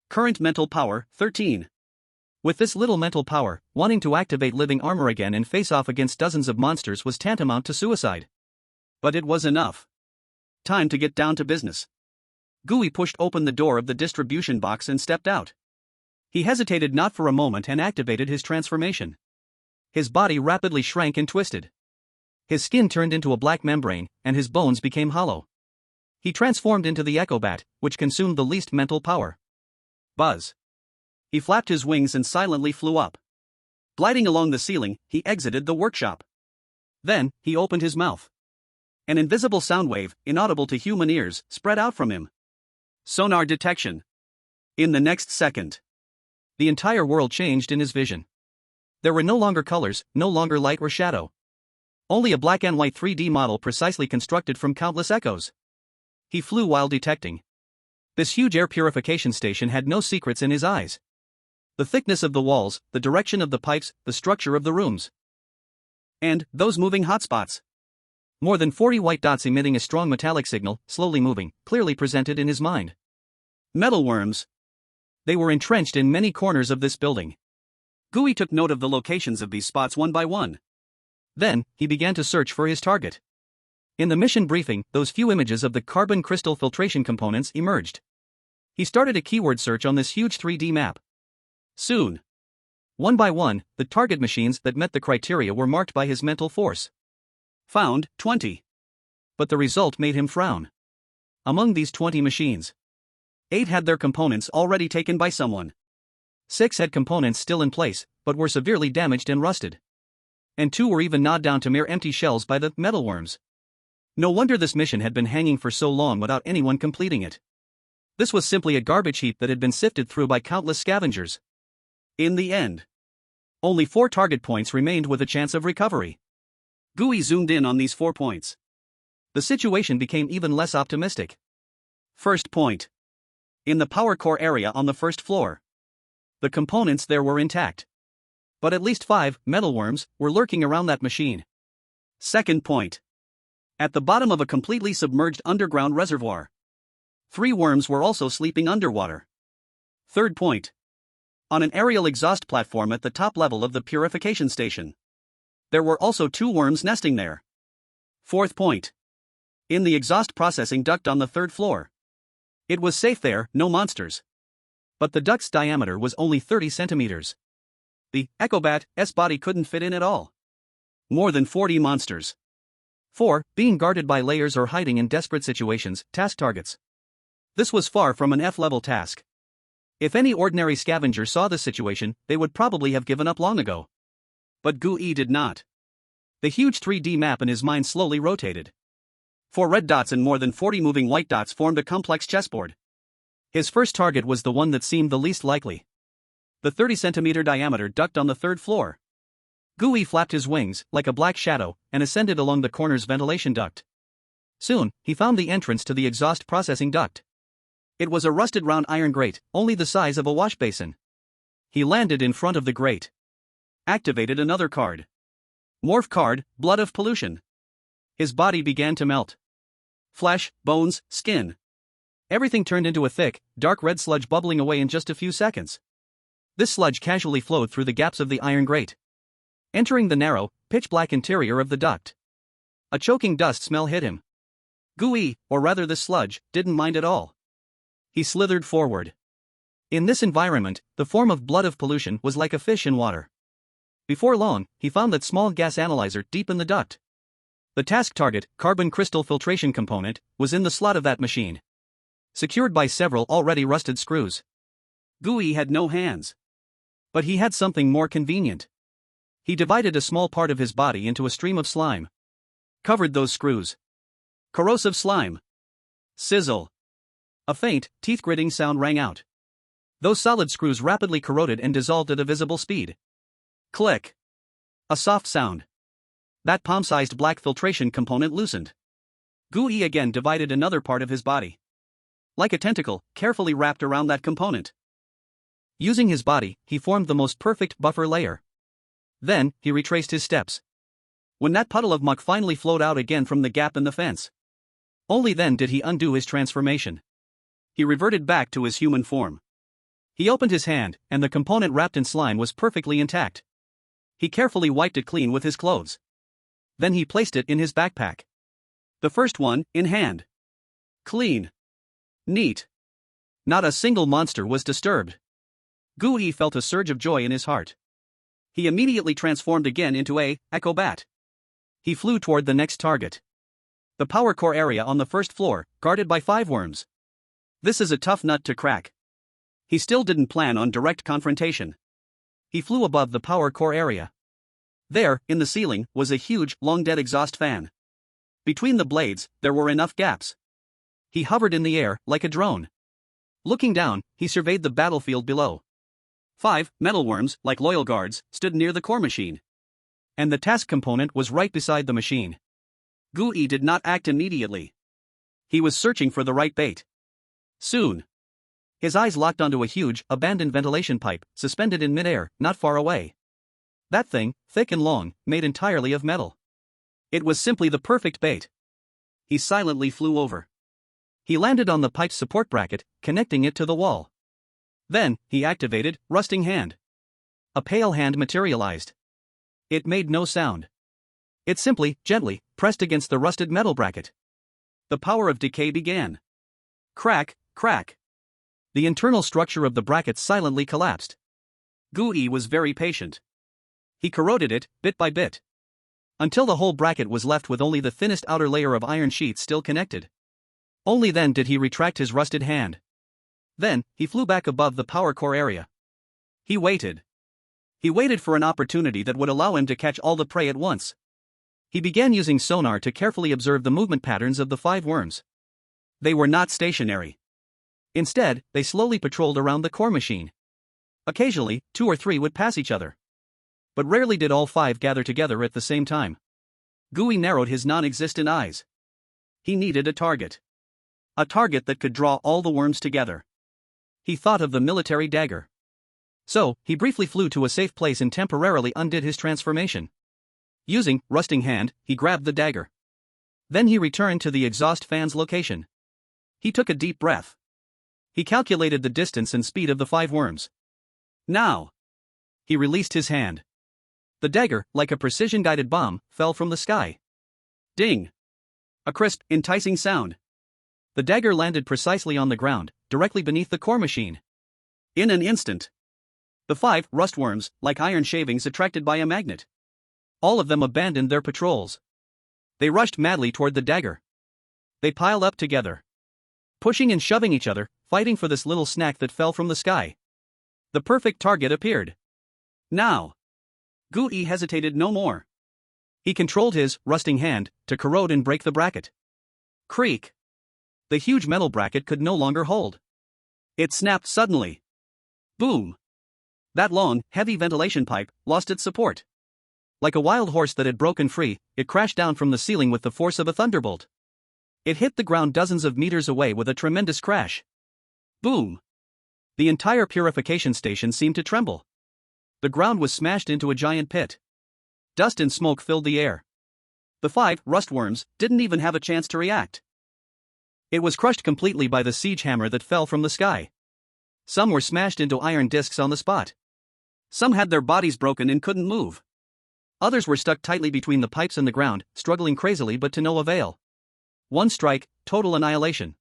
Current mental power, 13. With this little mental power, wanting to activate living armor again and face off against dozens of monsters was tantamount to suicide. But it was enough. Time to get down to business. Gooey pushed open the door of the distribution box and stepped out. He hesitated not for a moment and activated his transformation. His body rapidly shrank and twisted. His skin turned into a black membrane, and his bones became hollow. He transformed into the Echo Bat, which consumed the least mental power. Buzz. He flapped his wings and silently flew up. Gliding along the ceiling, he exited the workshop. Then, he opened his mouth. An invisible sound wave, inaudible to human ears, spread out from him. Sonar detection. In the next second, the entire world changed in his vision. There were no longer colors, no longer light or shadow. Only a black and white 3D model precisely constructed from countless echoes. He flew while detecting. This huge air purification station had no secrets in his eyes. The thickness of the walls, the direction of the pipes, the structure of the rooms. And those moving hotspots. More than 40 white dots emitting a strong metallic signal, slowly moving, clearly presented in his mind. Metalworms. They were entrenched in many corners of this building. Gooey took note of the locations of these spots one by one. Then, he began to search for his target. In the mission briefing, those few images of the carbon crystal filtration components emerged. He started a keyword search on this huge 3D map. Soon, one by one, the target machines that met the criteria were marked by his mental force. Found, 20. But the result made him frown. Among these 20 machines, 8 had their components already taken by someone. 6 had components still in place, but were severely damaged and rusted. And 2 were even gnawed down to mere empty shells by the metalworms. No wonder this mission had been hanging for so long without anyone completing it. This was simply a garbage heap that had been sifted through by countless scavengers. In the end, only 4 target points remained with a chance of recovery. Gooey zoomed in on these 4 points. The situation became even less optimistic. First point. In the power core area on the first floor. The components there were intact. But at least 5 metalworms were lurking around that machine. Second point. At the bottom of a completely submerged underground reservoir. 3 worms were also sleeping underwater. Third point. On an aerial exhaust platform at the top level of the purification station. There were also 2 worms nesting there. Fourth point. In the exhaust processing duct on the 3rd floor. It was safe there, no monsters. But the duct's diameter was only 30 centimeters. The Echobat's body couldn't fit in at all. More than 40 monsters. 4. Being guarded by layers or hiding in desperate situations, task targets. This was far from an F-level task. If any ordinary scavenger saw the situation, they would probably have given up long ago. But Gu did not. The huge 3D map in his mind slowly rotated. 4 red dots and more than 40 moving white dots formed a complex chessboard. His first target was the one that seemed the least likely. The 30-centimeter diameter duct on the 3rd floor. Gu flapped his wings, like a black shadow, and ascended along the corner's ventilation duct. Soon, he found the entrance to the exhaust processing duct. It was a rusted round iron grate, only the size of a wash basin. He landed in front of the grate. Activated another card. Morph card, Blood of Pollution. His body began to melt. Flesh, bones, skin. Everything turned into a thick, dark red sludge bubbling away in just a few seconds. This sludge casually flowed through the gaps of the iron grate, entering the narrow, pitch-black interior of the duct. A choking dust smell hit him. Gu, or rather this sludge, didn't mind at all. He slithered forward. In this environment, the form of blood of pollution was like a fish in water. Before long, he found that small gas analyzer deep in the duct. The task target, carbon crystal filtration component, was in the slot of that machine, secured by several already rusted screws. Gu had no hands. But he had something more convenient. He divided a small part of his body into a stream of slime. Covered those screws. Corrosive slime. Sizzle. A faint, teeth-gritting sound rang out. Those solid screws rapidly corroded and dissolved at a visible speed. Click. A soft sound. That palm-sized black filtration component loosened. Gu again divided another part of his body. Like a tentacle, carefully wrapped around that component. Using his body, he formed the most perfect buffer layer. Then, he retraced his steps. When that puddle of muck finally flowed out again from the gap in the fence, only then did he undo his transformation. He reverted back to his human form. He opened his hand, and the component wrapped in slime was perfectly intact. He carefully wiped it clean with his clothes. Then he placed it in his backpack. The first one, in hand. Clean. Neat. Not a single monster was disturbed. Gu felt a surge of joy in his heart. He immediately transformed again into a Echo Bat. He flew toward the next target. The power core area on the 1st floor, guarded by 5 worms. This is a tough nut to crack. He still didn't plan on direct confrontation. He flew above the power core area. There, in the ceiling, was a huge, long-dead exhaust fan. Between the blades, there were enough gaps. He hovered in the air, like a drone. Looking down, he surveyed the battlefield below. 5 metal worms, like loyal guards, stood near the core machine. And the task component was right beside the machine. Gu did not act immediately. He was searching for the right bait. Soon. His eyes locked onto a huge, abandoned ventilation pipe, suspended in midair, not far away. That thing, thick and long, made entirely of metal. It was simply the perfect bait. He silently flew over. He landed on the pipe's support bracket, connecting it to the wall. Then, he activated Rusting Hand. A pale hand materialized. It made no sound. It simply, gently, pressed against the rusted metal bracket. The power of decay began. Crack, crack. The internal structure of the bracket silently collapsed. Gu was very patient. He corroded it, bit by bit, until the whole bracket was left with only the thinnest outer layer of iron sheets still connected. Only then did he retract his rusted hand. Then, he flew back above the power core area. He waited. He waited for an opportunity that would allow him to catch all the prey at once. He began using sonar to carefully observe the movement patterns of the 5 worms. They were not stationary. Instead, they slowly patrolled around the core machine. Occasionally, 2 or 3 would pass each other. But rarely did all 5 gather together at the same time. Gu narrowed his non-existent eyes. He needed a target. A target that could draw all the worms together. He thought of the military dagger. So, he briefly flew to a safe place and temporarily undid his transformation. Using Rusting Hand, he grabbed the dagger. Then he returned to the exhaust fan's location. He took a deep breath. He calculated the distance and speed of the 5 worms. Now. He released his hand. The dagger, like a precision-guided bomb, fell from the sky. Ding! A crisp, enticing sound. The dagger landed precisely on the ground, directly beneath the core machine. In an instant, the 5 rust worms, like iron shavings attracted by a magnet. All of them abandoned their patrols. They rushed madly toward the dagger. They piled up together. pushing and shoving each other, fighting for this little snack that fell from the sky. The perfect target appeared. Now. Gooey hesitated no more. He controlled his rusting hand to corrode and break the bracket. Creak. The huge metal bracket could no longer hold. It snapped suddenly. Boom. That long, heavy ventilation pipe lost its support. Like a wild horse that had broken free, it crashed down from the ceiling with the force of a thunderbolt. It hit the ground dozens of meters away with a tremendous crash. Boom. The entire purification station seemed to tremble. The ground was smashed into a giant pit. Dust and smoke filled the air. The 5 rustworms didn't even have a chance to react. It was crushed completely by the siege hammer that fell from the sky. Some were smashed into iron discs on the spot. Some had their bodies broken and couldn't move. Others were stuck tightly between the pipes and the ground, struggling crazily but to no avail. One strike, total annihilation.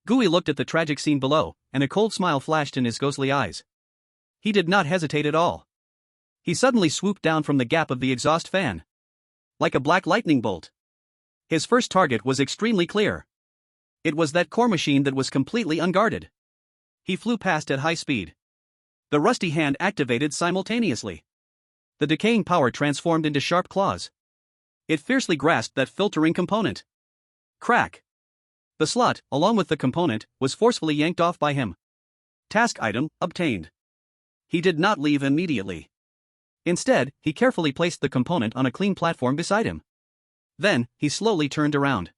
Gooey looked at the tragic scene below, and a cold smile flashed in his ghostly eyes. He did not hesitate at all. He suddenly swooped down from the gap of the exhaust fan. Like a black lightning bolt. His first target was extremely clear. It was that core machine that was completely unguarded. He flew past at high speed. The rusty hand activated simultaneously. The decaying power transformed into sharp claws. It fiercely grasped that filtering component. Crack. The slot, along with the component, was forcefully yanked off by him. Task item obtained. He did not leave immediately. Instead, he carefully placed the component on a clean platform beside him. Then, he slowly turned around.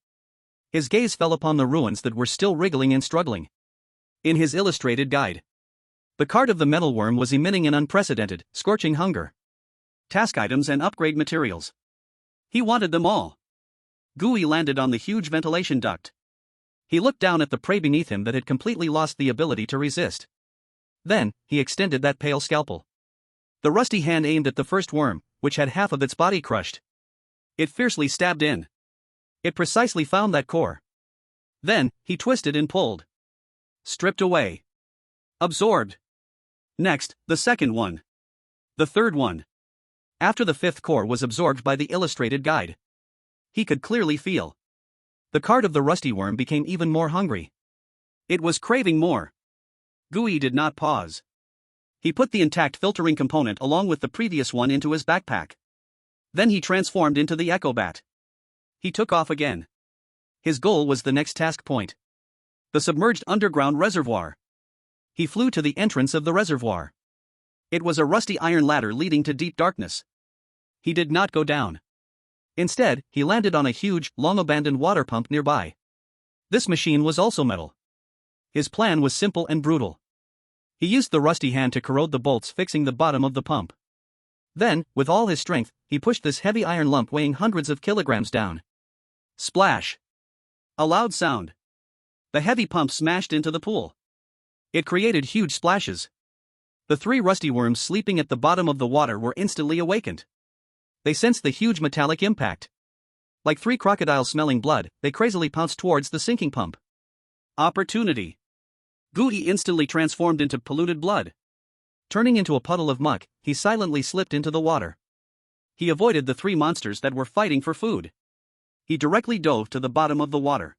His gaze fell upon the ruins that were still wriggling and struggling. In his illustrated guide, the cart of the metalworm was emitting an unprecedented, scorching hunger. Task items and upgrade materials. He wanted them all. Gooey landed on the huge ventilation duct. He looked down at the prey beneath him that had completely lost the ability to resist. Then, he extended that pale scalpel. The rusty hand aimed at the first worm, which had half of its body crushed. It fiercely stabbed in. It precisely found that core. Then, he twisted and pulled. Stripped away. Absorbed. Next, the second one. The third one. After the 5th core was absorbed by the illustrated guide, he could clearly feel. The cart of the rusty worm became even more hungry. It was craving more. Gooey did not pause. He put the intact filtering component along with the previous one into his backpack. Then he transformed into the Echo Bat. He took off again. His goal was the next task point. The submerged underground reservoir. He flew to the entrance of the reservoir. It was a rusty iron ladder leading to deep darkness. He did not go down. Instead, he landed on a huge, long-abandoned water pump nearby. This machine was also metal. His plan was simple and brutal. He used the rusty hand to corrode the bolts fixing the bottom of the pump. Then, with all his strength, he pushed this heavy iron lump weighing hundreds of kilograms down. Splash! A loud sound. The heavy pump smashed into the pool. It created huge splashes. The 3 rusty worms sleeping at the bottom of the water were instantly awakened. They sensed the huge metallic impact. Like 3 crocodiles smelling blood, they crazily pounced towards the sinking pump. Opportunity. Gooey instantly transformed into polluted blood. Turning into a puddle of muck, he silently slipped into the water. He avoided the 3 monsters that were fighting for food. He directly dove to the bottom of the water.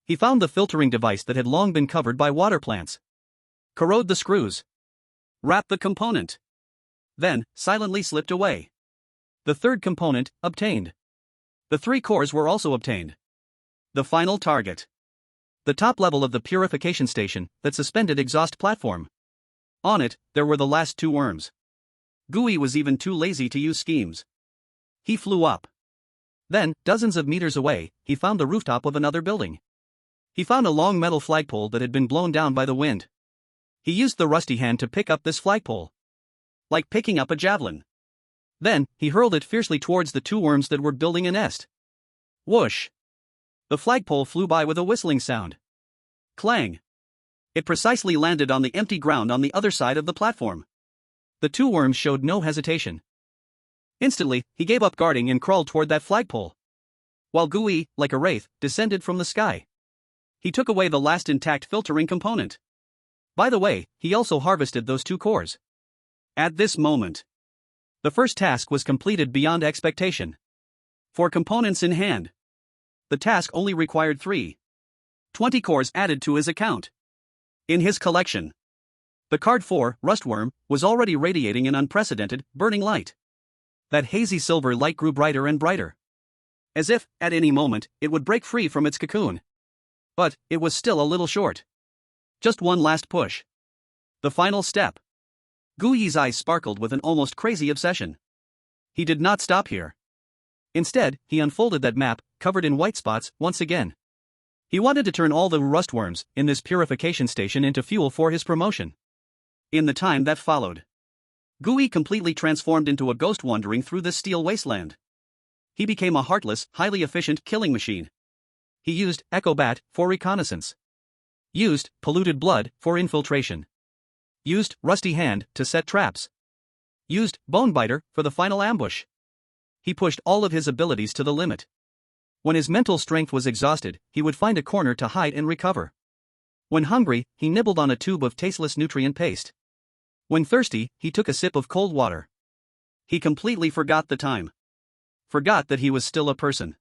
He found the filtering device that had long been covered by water plants. Corrode the screws. Wrap the component. Then, silently slipped away. The 3rd component, obtained. The 3 cores were also obtained. The final target. The top level of the purification station, that suspended exhaust platform. On it, there were the last 2 worms. Gooey was even too lazy to use schemes. He flew up. Then, dozens of meters away, he found the rooftop of another building. He found a long metal flagpole that had been blown down by the wind. He used the rusty hand to pick up this flagpole. Like picking up a javelin. Then, he hurled it fiercely towards the 2 worms that were building a nest. Whoosh! The flagpole flew by with a whistling sound. Clang! It precisely landed on the empty ground on the other side of the platform. The 2 worms showed no hesitation. Instantly, he gave up guarding and crawled toward that flagpole. While Gooey, like a wraith, descended from the sky. He took away the last intact filtering component. By the way, he also harvested those 2 cores. At this moment, the first task was completed beyond expectation. 4 components in hand. The task only required 3. 20 cores added to his account. In his collection, the card 4, Rustworm, was already radiating an unprecedented, burning light. That hazy silver light grew brighter and brighter, as if, at any moment, it would break free from its cocoon. But it was still a little short. Just one last push. The final step. Guyi's eyes sparkled with an almost crazy obsession. He did not stop here. Instead, he unfolded that map, covered in white spots, once again. He wanted to turn all the rustworms in this purification station into fuel for his promotion. In the time that followed, Guyi completely transformed into a ghost wandering through this steel wasteland. He became a heartless, highly efficient killing machine. He used Echo Bat for reconnaissance. Used polluted blood for infiltration. Used Rusty Hand to set traps. Used Bone Biter for the final ambush. He pushed all of his abilities to the limit. When his mental strength was exhausted, he would find a corner to hide and recover. When hungry, he nibbled on a tube of tasteless nutrient paste. When thirsty, he took a sip of cold water. He completely forgot the time. Forgot that he was still a person.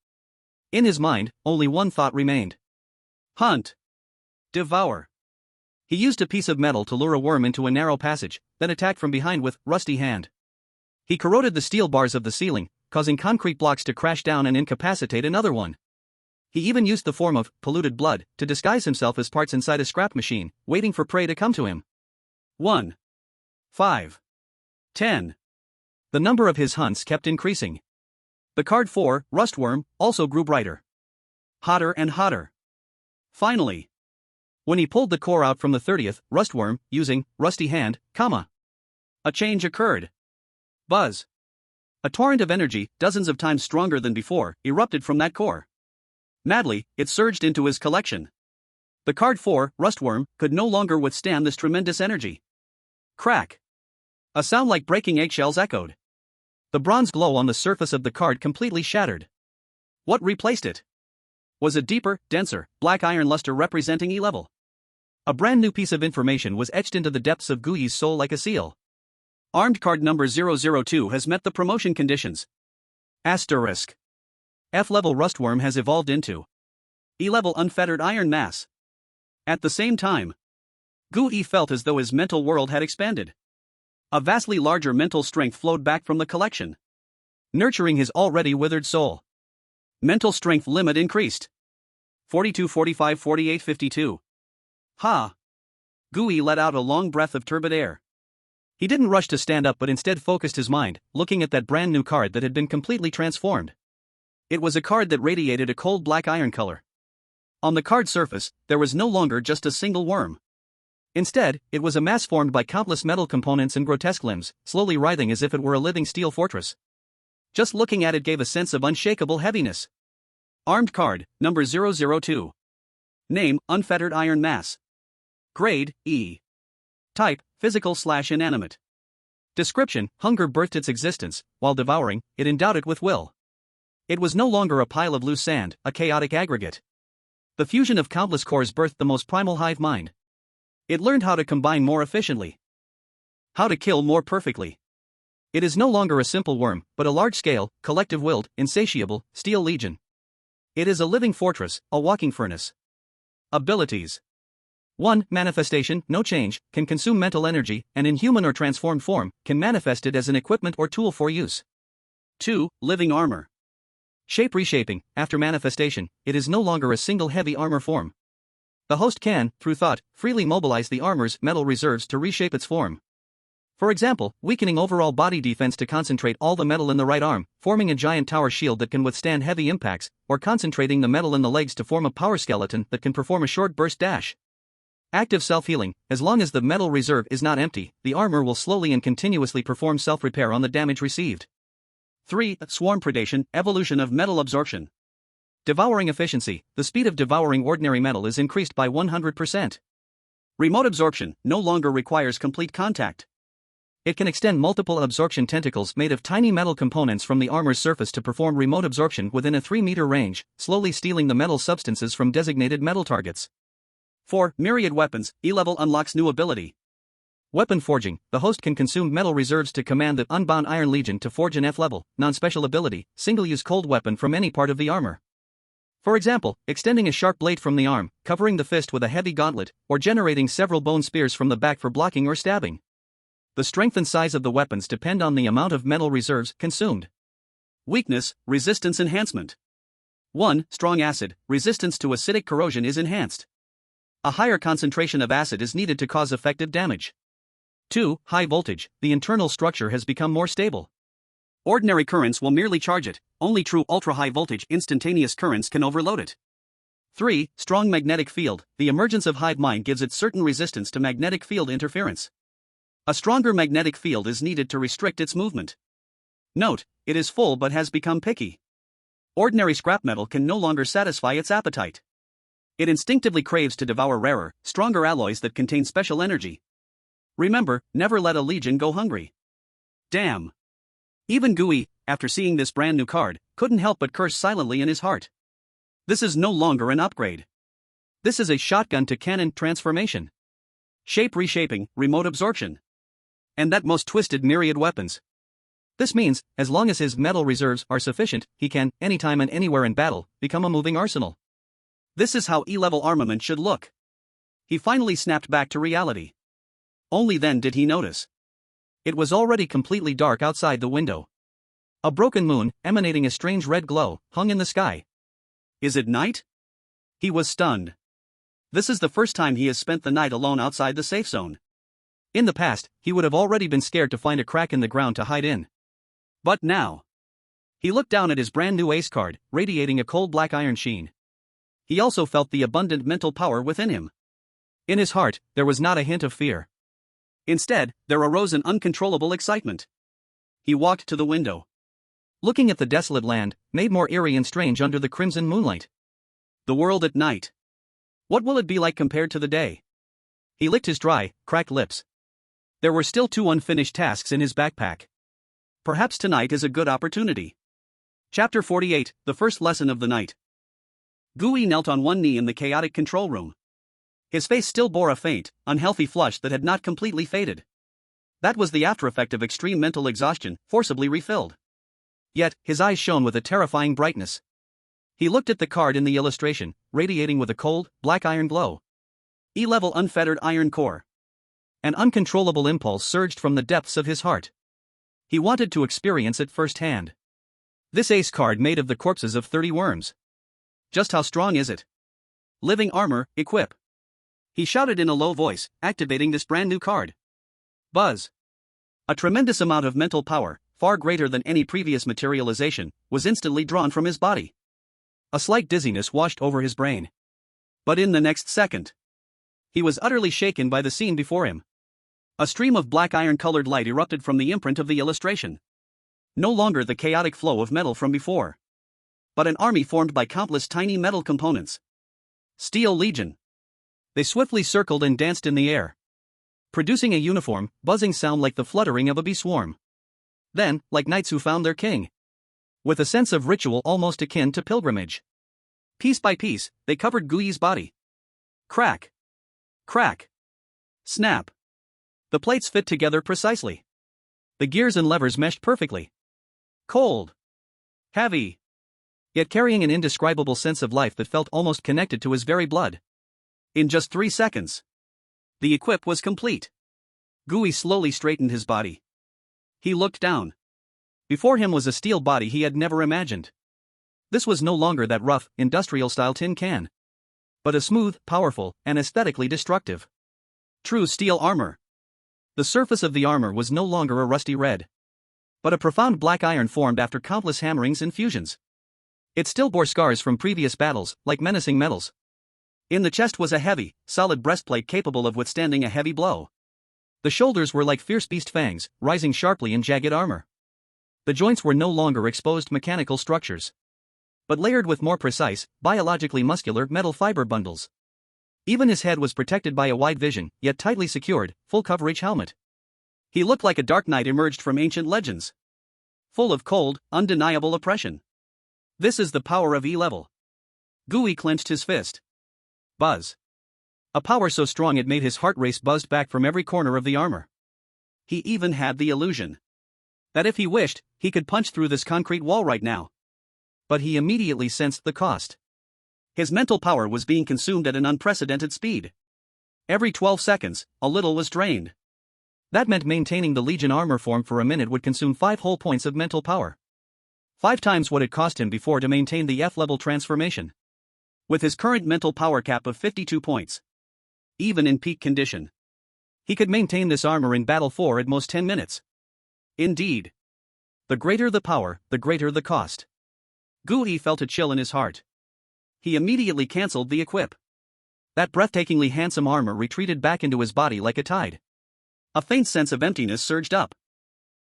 In his mind, only one thought remained. Hunt. Devour. He used a piece of metal to lure a worm into a narrow passage, then attacked from behind with Rusty Hand. He corroded the steel bars of the ceiling, causing concrete blocks to crash down and incapacitate another one. He even used the form of polluted blood to disguise himself as parts inside a scrap machine, waiting for prey to come to him. 1. 5. 10. The number of his hunts kept increasing. The card 4, Rustworm, also grew brighter. Hotter and hotter. Finally, when he pulled the core out from the 30th Rustworm, using Rusty Hand, a change occurred. Buzz. A torrent of energy, dozens of times stronger than before, erupted from that core. Madly, it surged into his collection. The card 4, Rustworm, could no longer withstand this tremendous energy. Crack. A sound like breaking eggshells echoed. The bronze glow on the surface of the card completely shattered. What replaced it was a deeper, denser, black iron luster representing E-level. A brand new piece of information was etched into the depths of Guyi's soul like a seal. Armed card number 002 has met the promotion conditions. Asterisk. F-level Rustworm has evolved into E-level unfettered iron mass. At the same time, Guyi felt as though his mental world had expanded. A vastly larger mental strength flowed back from the collection, nurturing his already withered soul. Mental strength limit increased. 42, 45, 48, 52. Ha! Guyi let out a long breath of turbid air. He didn't rush to stand up but instead focused his mind, looking at that brand new card that had been completely transformed. It was a card that radiated a cold black iron color. On the card surface, there was no longer just a single worm. Instead, it was a mass formed by countless metal components and grotesque limbs, slowly writhing as if it were a living steel fortress. Just looking at it gave a sense of unshakable heaviness. Armed card, number 002. Name, Unfettered Iron Mass. Grade, E. Type, physical/inanimate. Description, hunger birthed its existence, while devouring, it endowed it with will. It was no longer a pile of loose sand, a chaotic aggregate. The fusion of countless cores birthed the most primal hive mind. It learned how to combine more efficiently. How to kill more perfectly. It is no longer a simple worm, but a large-scale, collective-willed, insatiable, steel legion. It is a living fortress, a walking furnace. Abilities. 1. Manifestation, no change, can consume mental energy, and in human or transformed form, can manifest it as an equipment or tool for use. 2. Living armor. Shape reshaping, after manifestation, it is no longer a single heavy armor form. The host can, through thought, freely mobilize the armor's metal reserves to reshape its form. For example, weakening overall body defense to concentrate all the metal in the right arm, forming a giant tower shield that can withstand heavy impacts, or concentrating the metal in the legs to form a power skeleton that can perform a short burst dash. Active self-healing, as long as the metal reserve is not empty, the armor will slowly and continuously perform self-repair on the damage received. 3. Swarm predation, evolution of metal absorption. Devouring efficiency, the speed of devouring ordinary metal is increased by 100%. Remote absorption, no longer requires complete contact. It can extend multiple absorption tentacles made of tiny metal components from the armor's surface to perform remote absorption within a 3-meter range, slowly stealing the metal substances from designated metal targets. 4. Myriad weapons, E-level unlocks new ability. Weapon forging, the host can consume metal reserves to command the Unbound Iron Legion to forge an F-level, non-special ability, single-use cold weapon from any part of the armor. For example, extending a sharp blade from the arm, covering the fist with a heavy gauntlet, or generating several bone spears from the back for blocking or stabbing. The strength and size of the weapons depend on the amount of metal reserves consumed. Weakness, resistance enhancement. 1. Strong acid, resistance to acidic corrosion is enhanced. A higher concentration of acid is needed to cause effective damage. 2. High voltage, the internal structure has become more stable. Ordinary currents will merely charge it, only true ultra-high voltage instantaneous currents can overload it. 3. Strong magnetic field, the emergence of hive mind gives it certain resistance to magnetic field interference. A stronger magnetic field is needed to restrict its movement. Note, it is full but has become picky. Ordinary scrap metal can no longer satisfy its appetite. It instinctively craves to devour rarer, stronger alloys that contain special energy. Remember, never let a legion go hungry. Damn. Even Gooey, after seeing this brand new card, couldn't help but curse silently in his heart. This is no longer an upgrade. This is a shotgun to cannon transformation. Shape reshaping, remote absorption. And that most twisted myriad weapons. This means, as long as his metal reserves are sufficient, he can, anytime and anywhere in battle, become a moving arsenal. This is how E-level armament should look. He finally snapped back to reality. Only then did he notice. It was already completely dark outside the window. A broken moon, emanating a strange red glow, hung in the sky. Is it night? He was stunned. This is the first time he has spent the night alone outside the safe zone. In the past, he would have already been scared to find a crack in the ground to hide in. But now. He looked down at his brand new ace card, radiating a cold black iron sheen. He also felt the abundant mental power within him. In his heart, there was not a hint of fear. Instead, there arose an uncontrollable excitement. He walked to the window. Looking at the desolate land, made more eerie and strange under the crimson moonlight. The world at night. What will it be like compared to the day? He licked his dry, cracked lips. There were still 2 unfinished tasks in his backpack. Perhaps tonight is a good opportunity. Chapter 48, the first lesson of the night. Gooey knelt on one knee in the chaotic control room. His face still bore a faint, unhealthy flush that had not completely faded. That was the aftereffect of extreme mental exhaustion, forcibly refilled. Yet, his eyes shone with a terrifying brightness. He looked at the card in the illustration, radiating with a cold, black iron glow. E-level unfettered iron core. An uncontrollable impulse surged from the depths of his heart. He wanted to experience it firsthand. This ace card made of the corpses of 30 worms. Just how strong is it? Living armor, equip. He shouted in a low voice, activating this brand new card. Buzz. A tremendous amount of mental power, far greater than any previous materialization, was instantly drawn from his body. A slight dizziness washed over his brain. But in the next second, he was utterly shaken by the scene before him. A stream of black iron-colored light erupted from the imprint of the illustration. No longer the chaotic flow of metal from before, but an army formed by countless tiny metal components. Steel Legion. They swiftly circled and danced in the air, producing a uniform, buzzing sound like the fluttering of a bee swarm. Then, like knights who found their king, with a sense of ritual almost akin to pilgrimage, piece by piece, they covered Gooey's body. Crack. Crack. Snap. The plates fit together precisely. The gears and levers meshed perfectly. Cold. Heavy. Yet carrying an indescribable sense of life that felt almost connected to his very blood. In just 3 seconds, the equip was complete. Gooey slowly straightened his body. He looked down. Before him was a steel body he had never imagined. This was no longer that rough, industrial-style tin can, but a smooth, powerful, and aesthetically destructive. True steel armor. The surface of the armor was no longer a rusty red, but a profound black iron formed after countless hammerings and fusions. It still bore scars from previous battles, like menacing metals. In the chest was a heavy, solid breastplate capable of withstanding a heavy blow. The shoulders were like fierce beast fangs, rising sharply in jagged armor. The joints were no longer exposed mechanical structures, but layered with more precise, biologically muscular metal fiber bundles. Even his head was protected by a wide vision, yet tightly secured, full-coverage helmet. He looked like a dark knight emerged from ancient legends, full of cold, undeniable oppression. This is the power of E-level. Gooey clenched his fist. Buzz. A power so strong it made his heart race buzzed back from every corner of the armor. He even had the illusion that if he wished, he could punch through this concrete wall right now. But he immediately sensed the cost. His mental power was being consumed at an unprecedented speed. Every 12 seconds, a little was drained. That meant maintaining the Legion armor form for a minute would consume 5 whole points of mental power. 5 times what it cost him before to maintain the F-level transformation. With his current mental power cap of 52 points. Even in peak condition, he could maintain this armor in battle for at most 10 minutes. Indeed. The greater the power, the greater the cost. Gui felt a chill in his heart. He immediately cancelled the equip. That breathtakingly handsome armor retreated back into his body like a tide. A faint sense of emptiness surged up.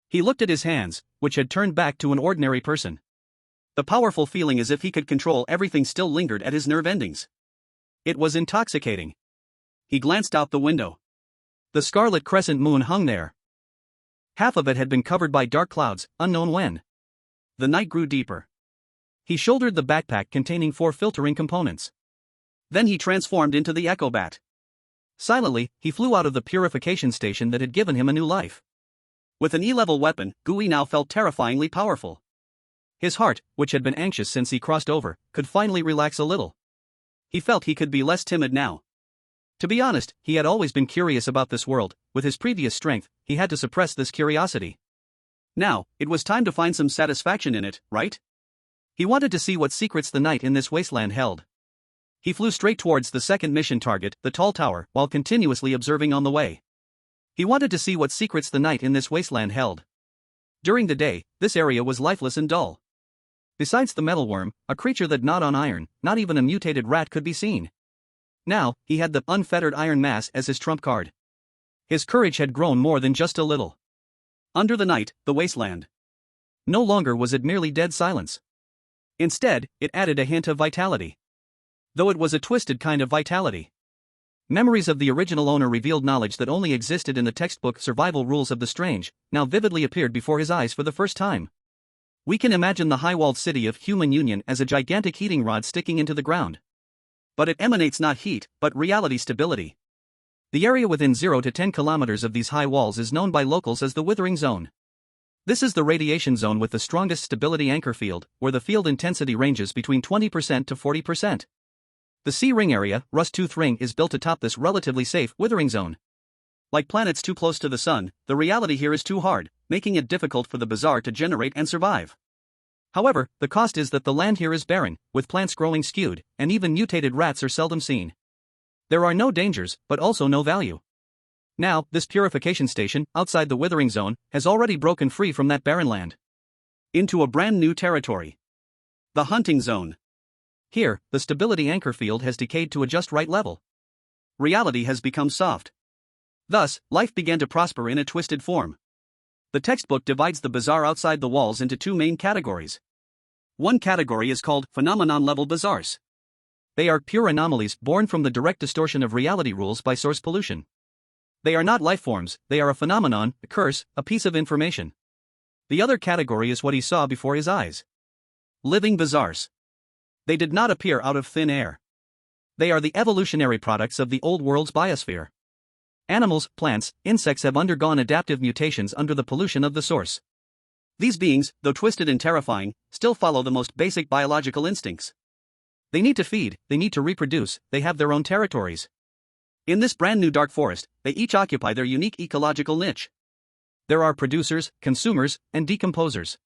He looked at his hands, which had turned back to an ordinary person. The powerful feeling as if he could control everything still lingered at his nerve endings. It was intoxicating. He glanced out the window. The scarlet crescent moon hung there. Half of it had been covered by dark clouds, unknown when. The night grew deeper. He shouldered the backpack containing 4 filtering components. Then he transformed into the Echo Bat. Silently, he flew out of the purification station that had given him a new life. With an E-level weapon, Gui now felt terrifyingly powerful. His heart, which had been anxious since he crossed over, could finally relax a little. He felt he could be less timid now. To be honest, he had always been curious about this world. With his previous strength, he had to suppress this curiosity. Now, it was time to find some satisfaction in it, right? He wanted to see what secrets the night in this wasteland held. He flew straight towards the second mission target, the tall tower, while continuously observing on the way. He wanted to see what secrets the night in this wasteland held. During the day, this area was lifeless and dull. Besides the metalworm, a creature that gnawed on iron, not even a mutated rat could be seen. Now, he had the unfettered iron mass as his trump card. His courage had grown more than just a little. Under the night, the wasteland. No longer was it merely dead silence. Instead, it added a hint of vitality. Though it was a twisted kind of vitality. Memories of the original owner revealed knowledge that only existed in the textbook Survival Rules of the Strange, now vividly appeared before his eyes for the first time. We can imagine the high-walled city of Human Union as a gigantic heating rod sticking into the ground. But it emanates not heat, but reality stability. The area within 0 to 10 kilometers of these high walls is known by locals as the Withering Zone. This is the radiation zone with the strongest stability anchor field, where the field intensity ranges between 20% to 40%. The C-ring area, Rust-Tooth Ring, is built atop this relatively safe Withering Zone. Like planets too close to the sun, the reality here is too hard, making it difficult for the Bazaar to generate and survive. However, the cost is that the land here is barren, with plants growing skewed, and even mutated rats are seldom seen. There are no dangers, but also no value. Now, this purification station, outside the Withering Zone, has already broken free from that barren land. Into a brand new territory. The Hunting Zone. Here, the stability anchor field has decayed to a just right level. Reality has become soft. Thus, life began to prosper in a twisted form. The textbook divides the Bazaar outside the walls into 2 main categories. One category is called phenomenon-level Bazaars. They are pure anomalies born from the direct distortion of reality rules by source pollution. They are not life forms, they are a phenomenon, a curse, a piece of information. The other category is what he saw before his eyes. Living Bazaars. They did not appear out of thin air. They are the evolutionary products of the old world's biosphere. Animals, plants, insects have undergone adaptive mutations under the pollution of the source. These beings, though twisted and terrifying, still follow the most basic biological instincts. They need to feed, they need to reproduce, they have their own territories. In this brand new dark forest, they each occupy their unique ecological niche. There are producers, consumers, and decomposers.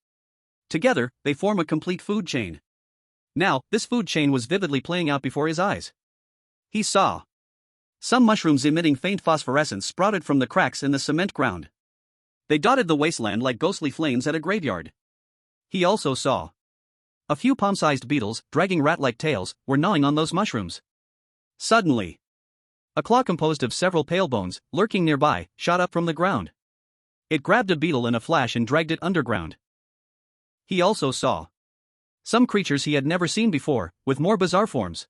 Together, they form a complete food chain. Now, this food chain was vividly playing out before his eyes. He saw some mushrooms emitting faint phosphorescence sprouted from the cracks in the cement ground. They dotted the wasteland like ghostly flames at a graveyard. He also saw a few palm-sized beetles, dragging rat-like tails, were gnawing on those mushrooms. Suddenly, a claw composed of several pale bones, lurking nearby, shot up from the ground. It grabbed a beetle in a flash and dragged it underground. He also saw some creatures he had never seen before, with more bizarre forms.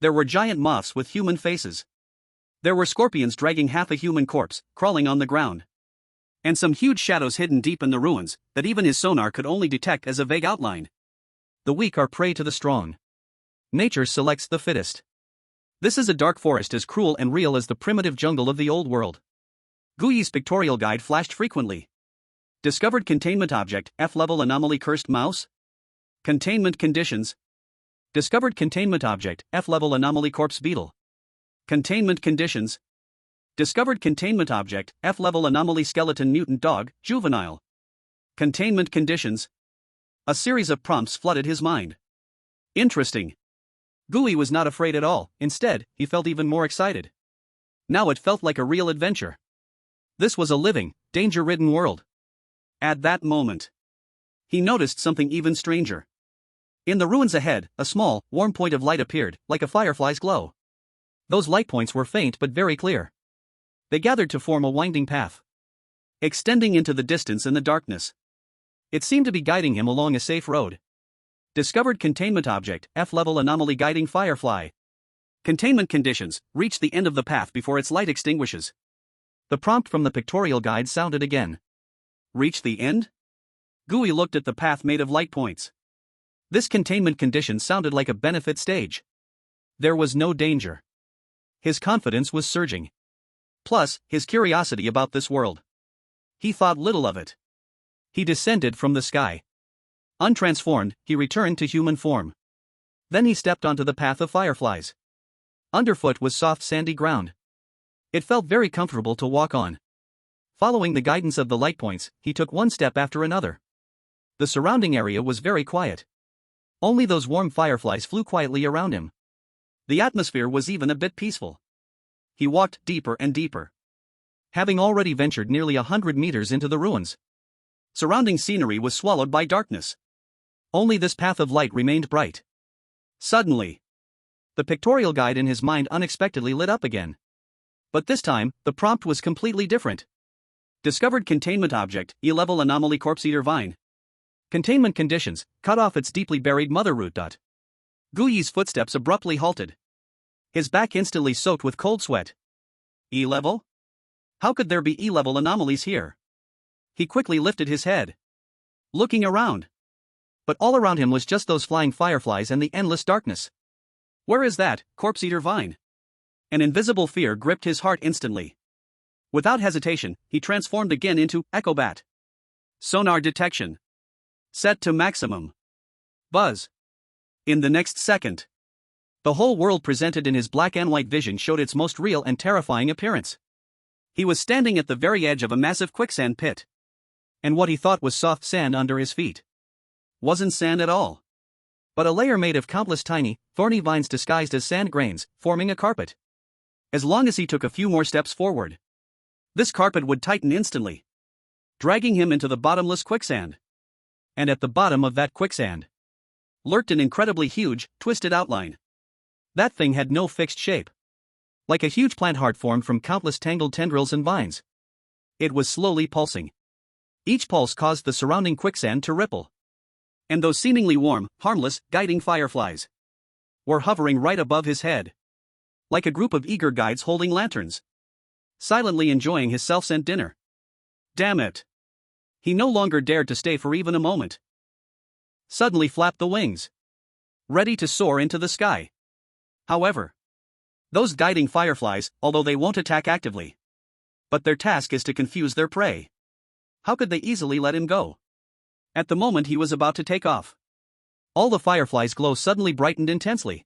There were giant moths with human faces. There were scorpions dragging half a human corpse, crawling on the ground. And some huge shadows hidden deep in the ruins, that even his sonar could only detect as a vague outline. The weak are prey to the strong. Nature selects the fittest. This is a dark forest as cruel and real as the primitive jungle of the old world. Gui's pictorial guide flashed frequently. Discovered containment object, F-level anomaly cursed mouse. Containment conditions. Discovered containment object, F-level anomaly corpse beetle. Containment conditions. Discovered containment object, F-level anomaly skeleton mutant dog, juvenile. Containment conditions. A series of prompts flooded his mind. Interesting. Gooey was not afraid at all, instead, he felt even more excited. Now it felt like a real adventure. This was a living, danger-ridden world. At that moment, he noticed something even stranger. In the ruins ahead, a small, warm point of light appeared, like a firefly's glow. Those light points were faint but very clear. They gathered to form a winding path, extending into the distance and the darkness. It seemed to be guiding him along a safe road. Discovered containment object, F-level anomaly guiding firefly. Containment conditions, reach the end of the path before its light extinguishes. The prompt from the pictorial guide sounded again. Reach the end? Gooey looked at the path made of light points. This containment condition sounded like a benefit stage. There was no danger. His confidence was surging. Plus, his curiosity about this world. He thought little of it. He descended from the sky. Untransformed, he returned to human form. Then he stepped onto the path of fireflies. Underfoot was soft sandy ground. It felt very comfortable to walk on. Following the guidance of the light points, he took one step after another. The surrounding area was very quiet. Only those warm fireflies flew quietly around him. The atmosphere was even a bit peaceful. He walked deeper and deeper. Having already ventured nearly 100 meters into the ruins, surrounding scenery was swallowed by darkness. Only this path of light remained bright. Suddenly, the pictorial guide in his mind unexpectedly lit up again. But this time, the prompt was completely different. Discovered containment object, E-level anomaly corpse eater vine. Containment conditions, cut off its deeply buried mother root. Gooey's footsteps abruptly halted. His back instantly soaked with cold sweat. E-level? How could there be E-level anomalies here? He quickly lifted his head, looking around. But all around him was just those flying fireflies and the endless darkness. Where is that, corpse eater vine? An invisible fear gripped his heart instantly. Without hesitation, he transformed again into Echobat. Sonar detection set to maximum. Buzz. In the next second, the whole world presented in his black and white vision showed its most real and terrifying appearance. He was standing at the very edge of a massive quicksand pit. And what he thought was soft sand under his feet wasn't sand at all, but a layer made of countless tiny, thorny vines disguised as sand grains, forming a carpet. As long as he took a few more steps forward, this carpet would tighten instantly, dragging him into the bottomless quicksand. And at the bottom of that quicksand lurked an incredibly huge, twisted outline. That thing had no fixed shape. Like a huge plant heart formed from countless tangled tendrils and vines. It was slowly pulsing. Each pulse caused the surrounding quicksand to ripple. And those seemingly warm, harmless, guiding fireflies were hovering right above his head. Like a group of eager guides holding lanterns, silently enjoying his self-sent dinner. Damn it! He no longer dared to stay for even a moment. Suddenly flapped the wings, ready to soar into the sky. However, those guiding fireflies, although they won't attack actively, but their task is to confuse their prey. How could they easily let him go? At the moment he was about to take off, all the fireflies' glow suddenly brightened intensely.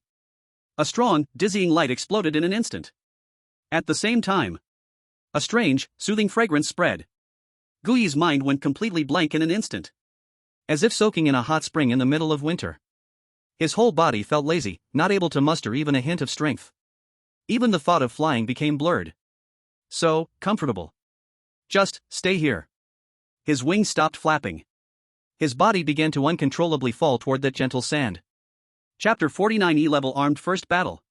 A strong, dizzying light exploded in an instant. At the same time, a strange, soothing fragrance spread. Gooey's mind went completely blank in an instant, as if soaking in a hot spring in the middle of winter. His whole body felt lazy, not able to muster even a hint of strength. Even the thought of flying became blurred. So comfortable. Just stay here. His wings stopped flapping. His body began to uncontrollably fall toward that gentle sand. Chapter 49 E-level armed first battle.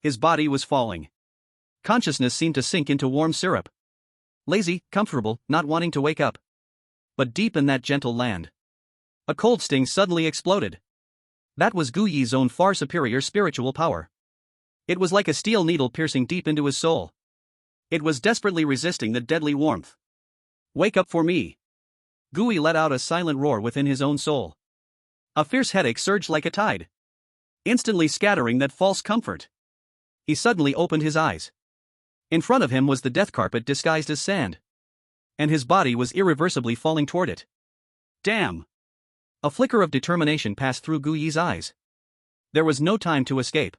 His body was falling. Consciousness seemed to sink into warm syrup. Lazy, comfortable, not wanting to wake up. But deep in that gentle land, a cold sting suddenly exploded. That was Gooey's own far superior spiritual power. It was like a steel needle piercing deep into his soul. It was desperately resisting the deadly warmth. Wake up for me. Gooey let out a silent roar within his own soul. A fierce headache surged like a tide, instantly scattering that false comfort. He suddenly opened his eyes. In front of him was the death carpet disguised as sand. And his body was irreversibly falling toward it. Damn! A flicker of determination passed through Gooey's eyes. There was no time to escape.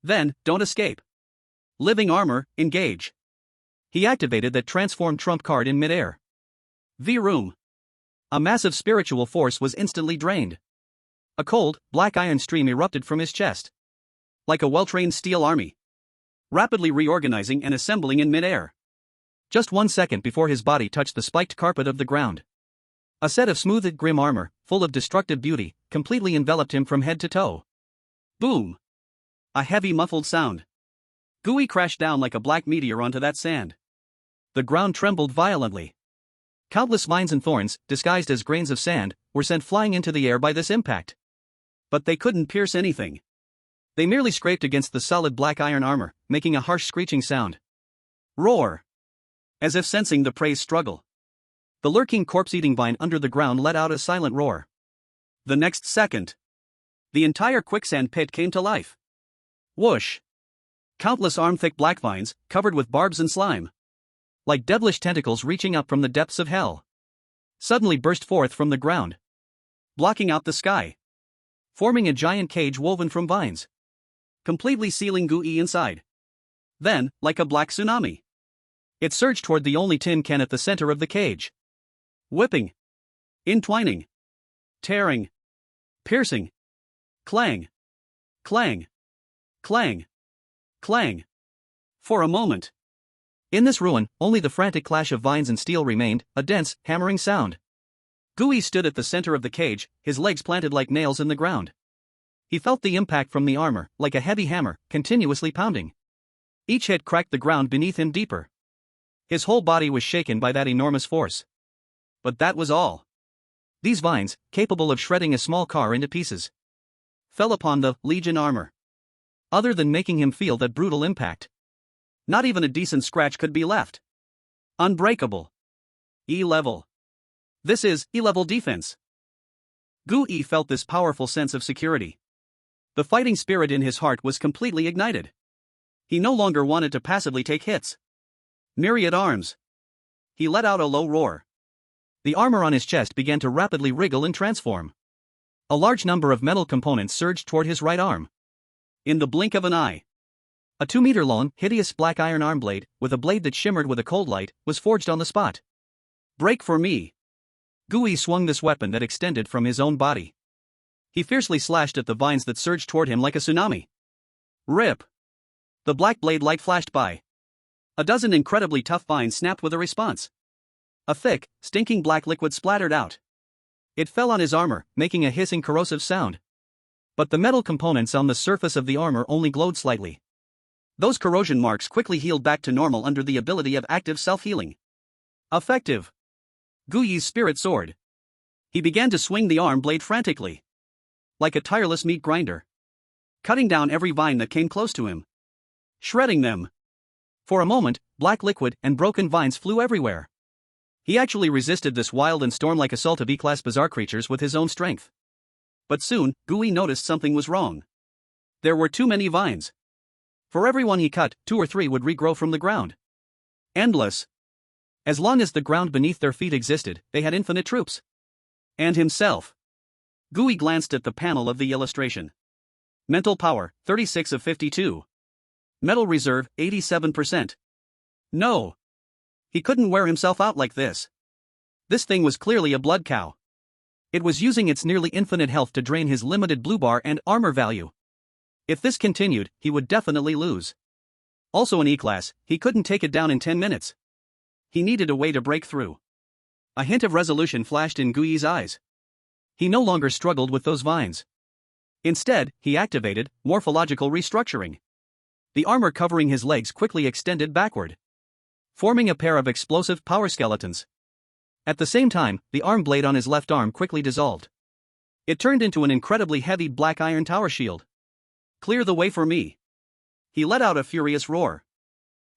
Then, don't escape. Living armor, engage. He activated that transform trump card in midair. V-Room. A massive spiritual force was instantly drained. A cold, black iron stream erupted from his chest. Like a well-trained steel army. Rapidly reorganizing and assembling in midair. Just 1 second before his body touched the spiked carpet of the ground. A set of smoothed grim armor, full of destructive beauty, completely enveloped him from head to toe. Boom! A heavy muffled sound. Gooey crashed down like a black meteor onto that sand. The ground trembled violently. Countless vines and thorns, disguised as grains of sand, were sent flying into the air by this impact. But they couldn't pierce anything. They merely scraped against the solid black iron armor, making a harsh screeching sound. Roar! As if sensing the prey's struggle. The lurking corpse-eating vine under the ground let out a silent roar. The next second, the entire quicksand pit came to life. Whoosh! Countless arm-thick black vines, covered with barbs and slime, like devilish tentacles reaching up from the depths of hell, suddenly burst forth from the ground, blocking out the sky, forming a giant cage woven from vines, completely sealing Gooey inside. Then, like a black tsunami, it surged toward the only tin can at the center of the cage. Whipping, entwining, tearing, piercing, clang, clang, clang, clang. For a moment. In this ruin, only the frantic clash of vines and steel remained, a dense, hammering sound. Gooey stood at the center of the cage, his legs planted like nails in the ground. He felt the impact from the armor, like a heavy hammer, continuously pounding. Each hit cracked the ground beneath him deeper. His whole body was shaken by that enormous force. But that was all. These vines, capable of shredding a small car into pieces, fell upon the Legion armor. Other than making him feel that brutal impact, not even a decent scratch could be left. Unbreakable. E-level. This is E-level defense. Gooey felt this powerful sense of security. The fighting spirit in his heart was completely ignited. He no longer wanted to passively take hits. Myriad arms. He let out a low roar. The armor on his chest began to rapidly wriggle and transform. A large number of metal components surged toward his right arm. In the blink of an eye, a 2-meter-long, hideous black iron arm blade, with a blade that shimmered with a cold light, was forged on the spot. Break for me. Gooey swung this weapon that extended from his own body. He fiercely slashed at the vines that surged toward him like a tsunami. Rip! The black blade light flashed by. A dozen incredibly tough vines snapped with a response. A thick, stinking black liquid splattered out. It fell on his armor, making a hissing corrosive sound. But the metal components on the surface of the armor only glowed slightly. Those corrosion marks quickly healed back to normal under the ability of active self-healing. Effective. Gooey's spirit soared. He began to swing the arm blade frantically, like a tireless meat grinder, cutting down every vine that came close to him, shredding them. For a moment, black liquid and broken vines flew everywhere. He actually resisted this wild and storm-like assault of E-class bizarre creatures with his own strength. But soon, Gooey noticed something was wrong. There were too many vines. For every one he cut, 2 or 3 would regrow from the ground. Endless. As long as the ground beneath their feet existed, they had infinite troops. And himself. Gooey glanced at the panel of the illustration. Mental power, 36 of 52. Metal reserve, 87%. No. He couldn't wear himself out like this. This thing was clearly a blood cow. It was using its nearly infinite health to drain his limited blue bar and armor value. If this continued, he would definitely lose. Also in E-class, he couldn't take it down in 10 minutes. He needed a way to break through. A hint of resolution flashed in Gooey's eyes. He no longer struggled with those vines. Instead, he activated morphological restructuring. The armor covering his legs quickly extended backward, forming a pair of explosive power skeletons. At the same time, the arm blade on his left arm quickly dissolved. It turned into an incredibly heavy black iron tower shield. Clear the way for me. He let out a furious roar.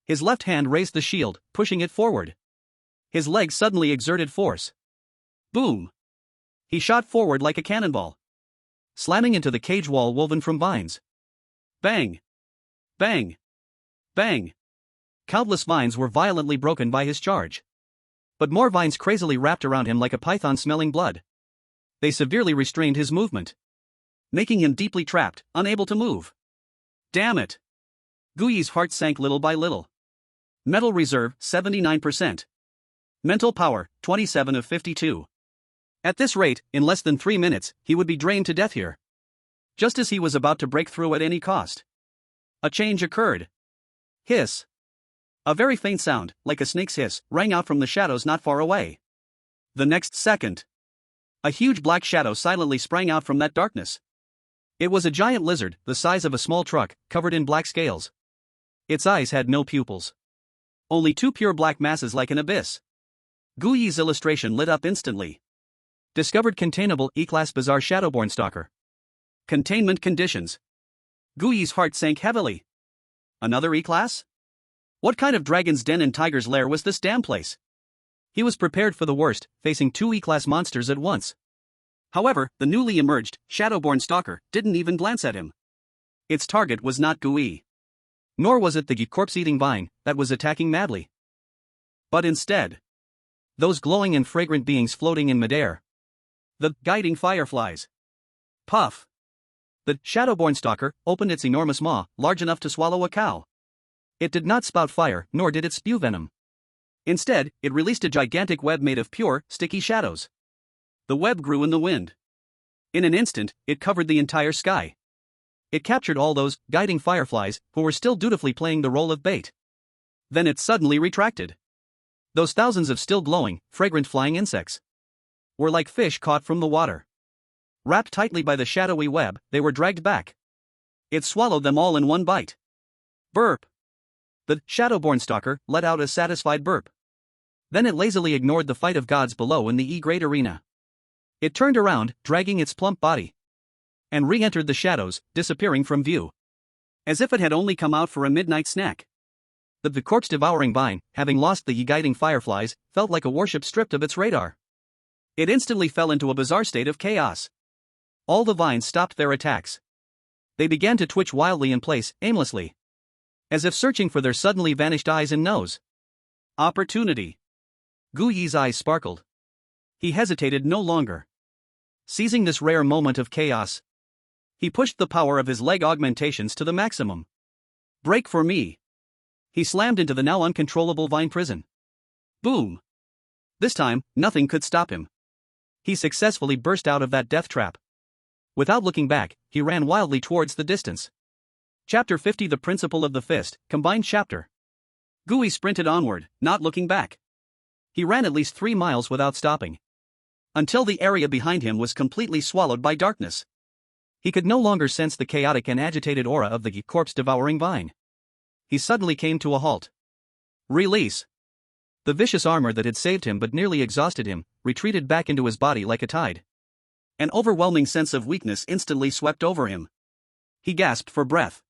His left hand raised the shield, pushing it forward. His leg suddenly exerted force. Boom! He shot forward like a cannonball, slamming into the cage wall woven from vines. Bang! Bang! Bang! Countless vines were violently broken by his charge. But more vines crazily wrapped around him like a python smelling blood. They severely restrained his movement. making him deeply trapped, unable to move. Damn it! Guyi's heart sank little by little. Metal reserve, 79%. Mental power, 27 of 52. At this rate, in less than 3 minutes, he would be drained to death here. Just as he was about to break through at any cost, a change occurred. Hiss. A very faint sound, like a snake's hiss, rang out from the shadows not far away. The next second, a huge black shadow silently sprang out from that darkness. It was a giant lizard, the size of a small truck, covered in black scales. Its eyes had no pupils. Only two pure black masses like an abyss. Guyi's illustration lit up instantly. Discovered containable E-class bizarre shadowborn stalker. Containment conditions. Guyi's heart sank heavily. Another E-class? What kind of dragon's den and tiger's lair was this damn place? He was prepared for the worst, facing two E-class monsters at once. However, the newly emerged, shadowborn stalker didn't even glance at him. Its target was not Guyi. Nor was it the corpse-eating vine that was attacking madly. But instead, those glowing and fragrant beings floating in midair. The guiding fireflies. Puff. The shadowborn stalker opened its enormous maw, large enough to swallow a cow. It did not spout fire, nor did it spew venom. Instead, it released a gigantic web made of pure, sticky shadows. The web grew in the wind. In an instant, it covered the entire sky. It captured all those guiding fireflies who were still dutifully playing the role of bait. Then it suddenly retracted. Those thousands of still glowing, fragrant flying insects were like fish caught from the water. Wrapped tightly by the shadowy web, they were dragged back. It swallowed them all in one bite. Burp. The shadowborn stalker let out a satisfied burp. Then it lazily ignored the fight of gods below in the E-grade arena. It turned around, dragging its plump body, and re-entered the shadows, disappearing from view. As if it had only come out for a midnight snack. The corpse devouring vine, having lost the guiding fireflies, felt like a warship stripped of its radar. It instantly fell into a bizarre state of chaos. All the vines stopped their attacks. They began to twitch wildly in place, aimlessly, as if searching for their suddenly vanished eyes and nose. Opportunity. Guyi's eyes sparkled. He hesitated no longer. Seizing this rare moment of chaos, he pushed the power of his leg augmentations to the maximum. Break for me. He slammed into the now uncontrollable vine prison. Boom. This time, nothing could stop him. He successfully burst out of that death trap. Without looking back, he ran wildly towards the distance. Chapter 50 The Principle of the Fist, Combined Chapter. Guyi sprinted onward, not looking back. He ran at least 3 miles without stopping, until the area behind him was completely swallowed by darkness. He could no longer sense the chaotic and agitated aura of the corpse-devouring vine. He suddenly came to a halt. Release. The vicious armor that had saved him but nearly exhausted him retreated back into his body like a tide. An overwhelming sense of weakness instantly swept over him. He gasped for breath.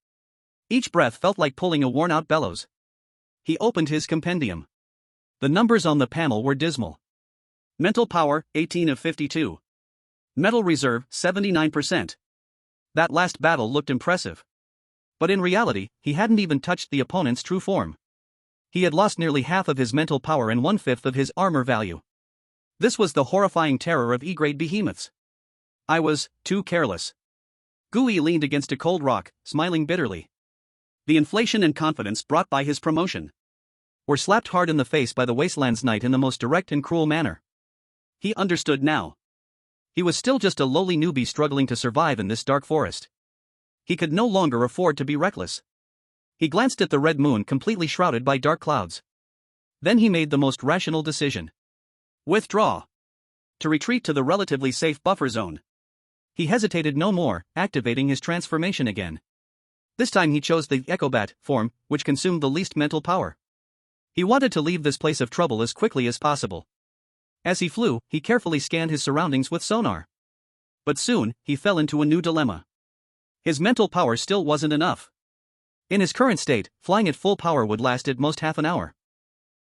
Each breath felt like pulling a worn-out bellows. He opened his compendium. The numbers on the panel were dismal. Mental power, 18 of 52. Metal reserve, 79%. That last battle looked impressive. But in reality, he hadn't even touched the opponent's true form. He had lost nearly half of his mental power and 1/5 of his armor value. This was the horrifying terror of E-grade behemoths. I was too careless. Guyi leaned against a cold rock, smiling bitterly. The inflation and confidence brought by his promotion were slapped hard in the face by the Wasteland's Knight in the most direct and cruel manner. He understood now. He was still just a lowly newbie struggling to survive in this dark forest. He could no longer afford to be reckless. He glanced at the red moon completely shrouded by dark clouds. Then he made the most rational decision. Withdraw. To retreat to the relatively safe buffer zone. He hesitated no more, activating his transformation again. This time he chose the Echobat form, which consumed the least mental power. He wanted to leave this place of trouble as quickly as possible. As he flew, he carefully scanned his surroundings with sonar. But soon, he fell into a new dilemma. His mental power still wasn't enough. In his current state, flying at full power would last at most half an hour.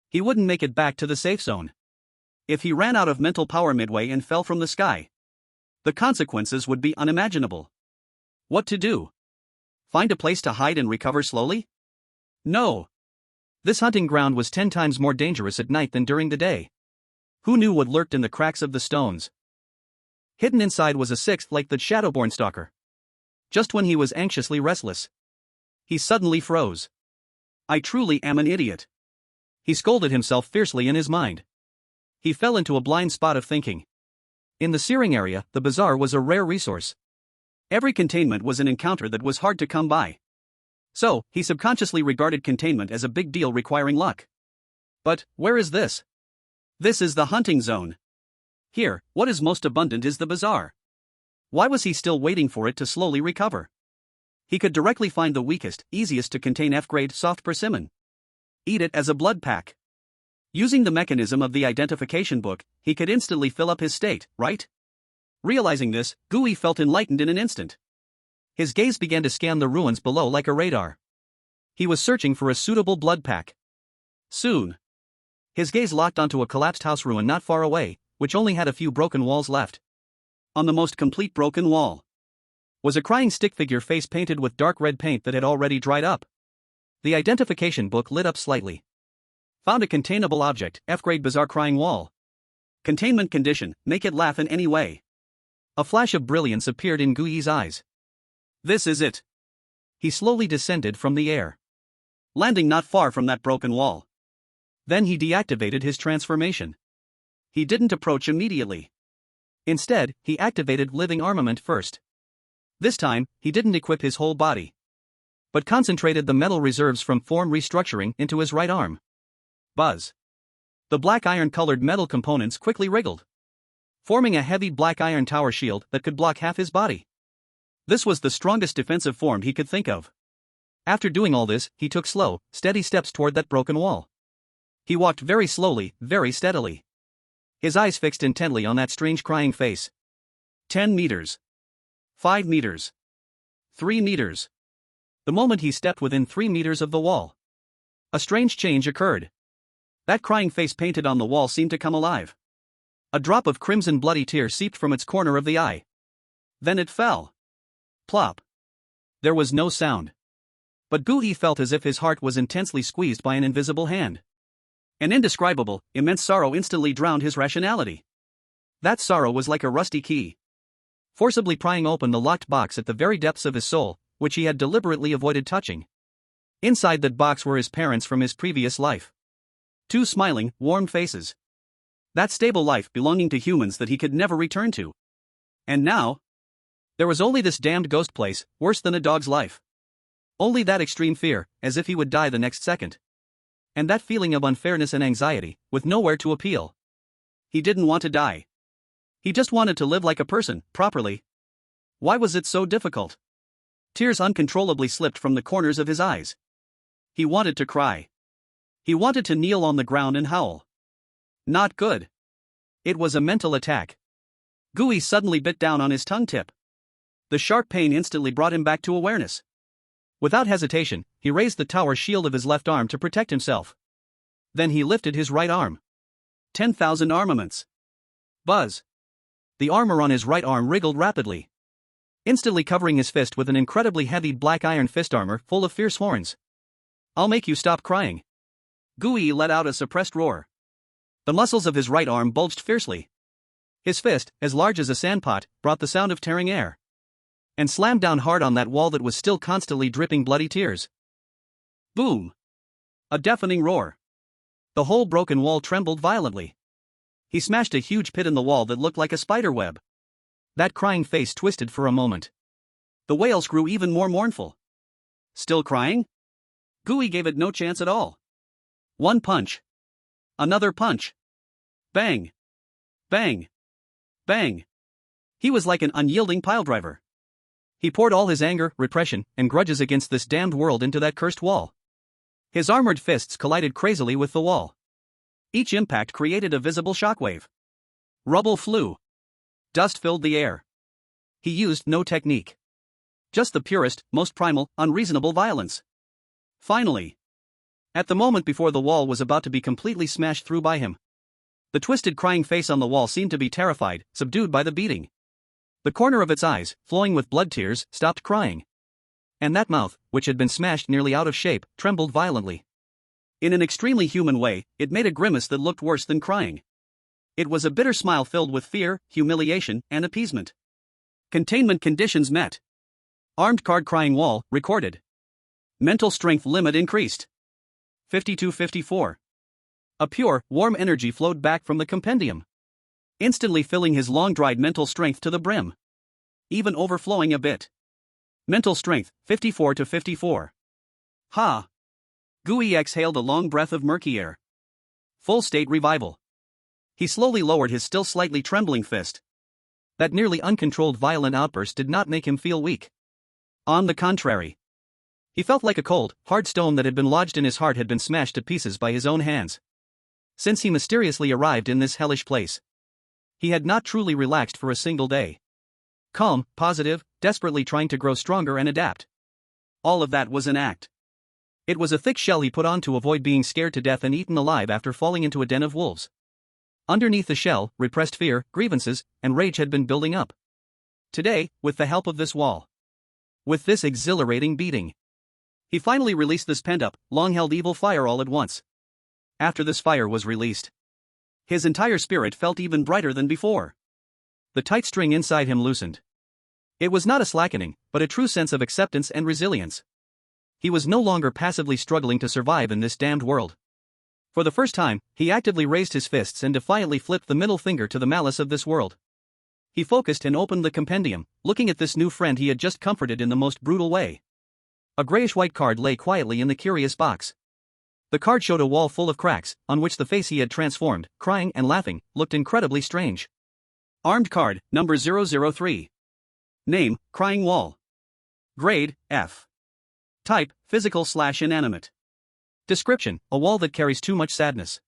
He wouldn't make it back to the safe zone. If he ran out of mental power midway and fell from the sky, the consequences would be unimaginable. What to do? Find a place to hide and recover slowly? No. This hunting ground was 10 times more dangerous at night than during the day. Who knew what lurked in the cracks of the stones? Hidden inside was a sixth like the Shadowborn Stalker. just when he was anxiously restless. He suddenly froze. I truly am an idiot. He scolded himself fiercely in his mind. He fell into a blind spot of thinking. In the searing area, the bazaar was a rare resource. Every containment was an encounter that was hard to come by. So, he subconsciously regarded containment as a big deal requiring luck. But, where is this? This is the hunting zone. Here, what is most abundant is the bazaar. Why was he still waiting for it to slowly recover? He could directly find the weakest, easiest to contain F-grade soft persimmon. Eat it as a blood pack. Using the mechanism of the identification book, he could instantly fill up his state, right? Realizing this, Gooey felt enlightened in an instant. His gaze began to scan the ruins below like a radar. He was searching for a suitable blood pack. Soon, his gaze locked onto a collapsed house ruin not far away, which only had a few broken walls left. On the most complete broken wall was a crying stick figure face painted with dark red paint that had already dried up. The identification book lit up slightly. Found a containable object, F-grade bazaar crying wall. Containment condition, make it laugh in any way. A flash of brilliance appeared in Gooey's eyes. This is it. He slowly descended from the air, landing not far from that broken wall. Then he deactivated his transformation. He didn't approach immediately. Instead, he activated living armament first. This time, he didn't equip his whole body, but concentrated the metal reserves from form restructuring into his right arm. Buzz. The black iron-colored metal components quickly wriggled, forming a heavy black iron tower shield that could block half his body. This was the strongest defensive form he could think of. After doing all this, he took slow, steady steps toward that broken wall. He walked very slowly, very steadily. His eyes fixed intently on that strange crying face. 10 meters. 5 meters. 3 meters. The moment he stepped within 3 meters of the wall, a strange change occurred. That crying face painted on the wall seemed to come alive. A drop of crimson bloody tear seeped from its corner of the eye. Then it fell. Plop. There was no sound. But Gooey felt as if his heart was intensely squeezed by an invisible hand. An indescribable, immense sorrow instantly drowned his rationality. That sorrow was like a rusty key, forcibly prying open the locked box at the very depths of his soul, which he had deliberately avoided touching. Inside that box were his parents from his previous life. 2 smiling, warm faces. That stable life belonging to humans that he could never return to. And now, there was only this damned ghost place, worse than a dog's life. Only that extreme fear, as if he would die the next second. And that feeling of unfairness and anxiety, with nowhere to appeal. He didn't want to die. He just wanted to live like a person, properly. Why was it so difficult? Tears uncontrollably slipped from the corners of his eyes. He wanted to cry. He wanted to kneel on the ground and howl. Not good. It was a mental attack. Gooey suddenly bit down on his tongue tip. The sharp pain instantly brought him back to awareness. Without hesitation, he raised the tower shield of his left arm to protect himself. Then he lifted his right arm. 10,000 armaments. Buzz. The armor on his right arm wriggled rapidly, instantly covering his fist with an incredibly heavy black iron fist armor full of fierce horns. I'll make you stop crying. Gooey let out a suppressed roar. The muscles of his right arm bulged fiercely. His fist, as large as a sandpot, brought the sound of tearing air, and slammed down hard on that wall that was still constantly dripping bloody tears. Boom! A deafening roar. The whole broken wall trembled violently. He smashed a huge pit in the wall that looked like a spider web. That crying face twisted for a moment. The wails grew even more mournful. Still crying? Gooey gave it no chance at all. One punch. Another punch. Bang. Bang. Bang. He was like an unyielding piledriver. He poured all his anger, repression, and grudges against this damned world into that cursed wall. His armored fists collided crazily with the wall. Each impact created a visible shockwave. Rubble flew. Dust filled the air. He used no technique. Just the purest, most primal, unreasonable violence. Finally, at the moment before the wall was about to be completely smashed through by him, the twisted crying face on the wall seemed to be terrified, subdued by the beating. The corner of its eyes, flowing with blood tears, stopped crying. And that mouth, which had been smashed nearly out of shape, trembled violently. In an extremely human way, it made a grimace that looked worse than crying. It was a bitter smile filled with fear, humiliation, and appeasement. Containment conditions met. Armed card crying wall, recorded. Mental strength limit increased. 52-54. A pure, warm energy flowed back from the compendium, instantly filling his long-dried mental strength to the brim, even overflowing a bit. Mental strength, 54-54. Ha! Gui exhaled a long breath of murky air. Full state revival. He slowly lowered his still slightly trembling fist. That nearly uncontrolled violent outburst did not make him feel weak. On the contrary, he felt like a cold, hard stone that had been lodged in his heart had been smashed to pieces by his own hands. Since he mysteriously arrived in this hellish place, he had not truly relaxed for a single day. Calm, positive, desperately trying to grow stronger and adapt. All of that was an act. It was a thick shell he put on to avoid being scared to death and eaten alive after falling into a den of wolves. Underneath the shell, repressed fear, grievances, and rage had been building up. Today, with the help of this wall, with this exhilarating beating, he finally released this pent-up, long-held evil fire all at once. After this fire was released, his entire spirit felt even brighter than before. The tight string inside him loosened. It was not a slackening, but a true sense of acceptance and resilience. He was no longer passively struggling to survive in this damned world. For the first time, he actively raised his fists and defiantly flipped the middle finger to the malice of this world. He focused and opened the compendium, looking at this new friend he had just comforted in the most brutal way. A grayish-white card lay quietly in the curious box. The card showed a wall full of cracks, on which the face he had transformed, crying and laughing, looked incredibly strange. Armed card, number 003. Name, Crying Wall. Grade, F. Type, physical/inanimate. Description, a wall that carries too much sadness.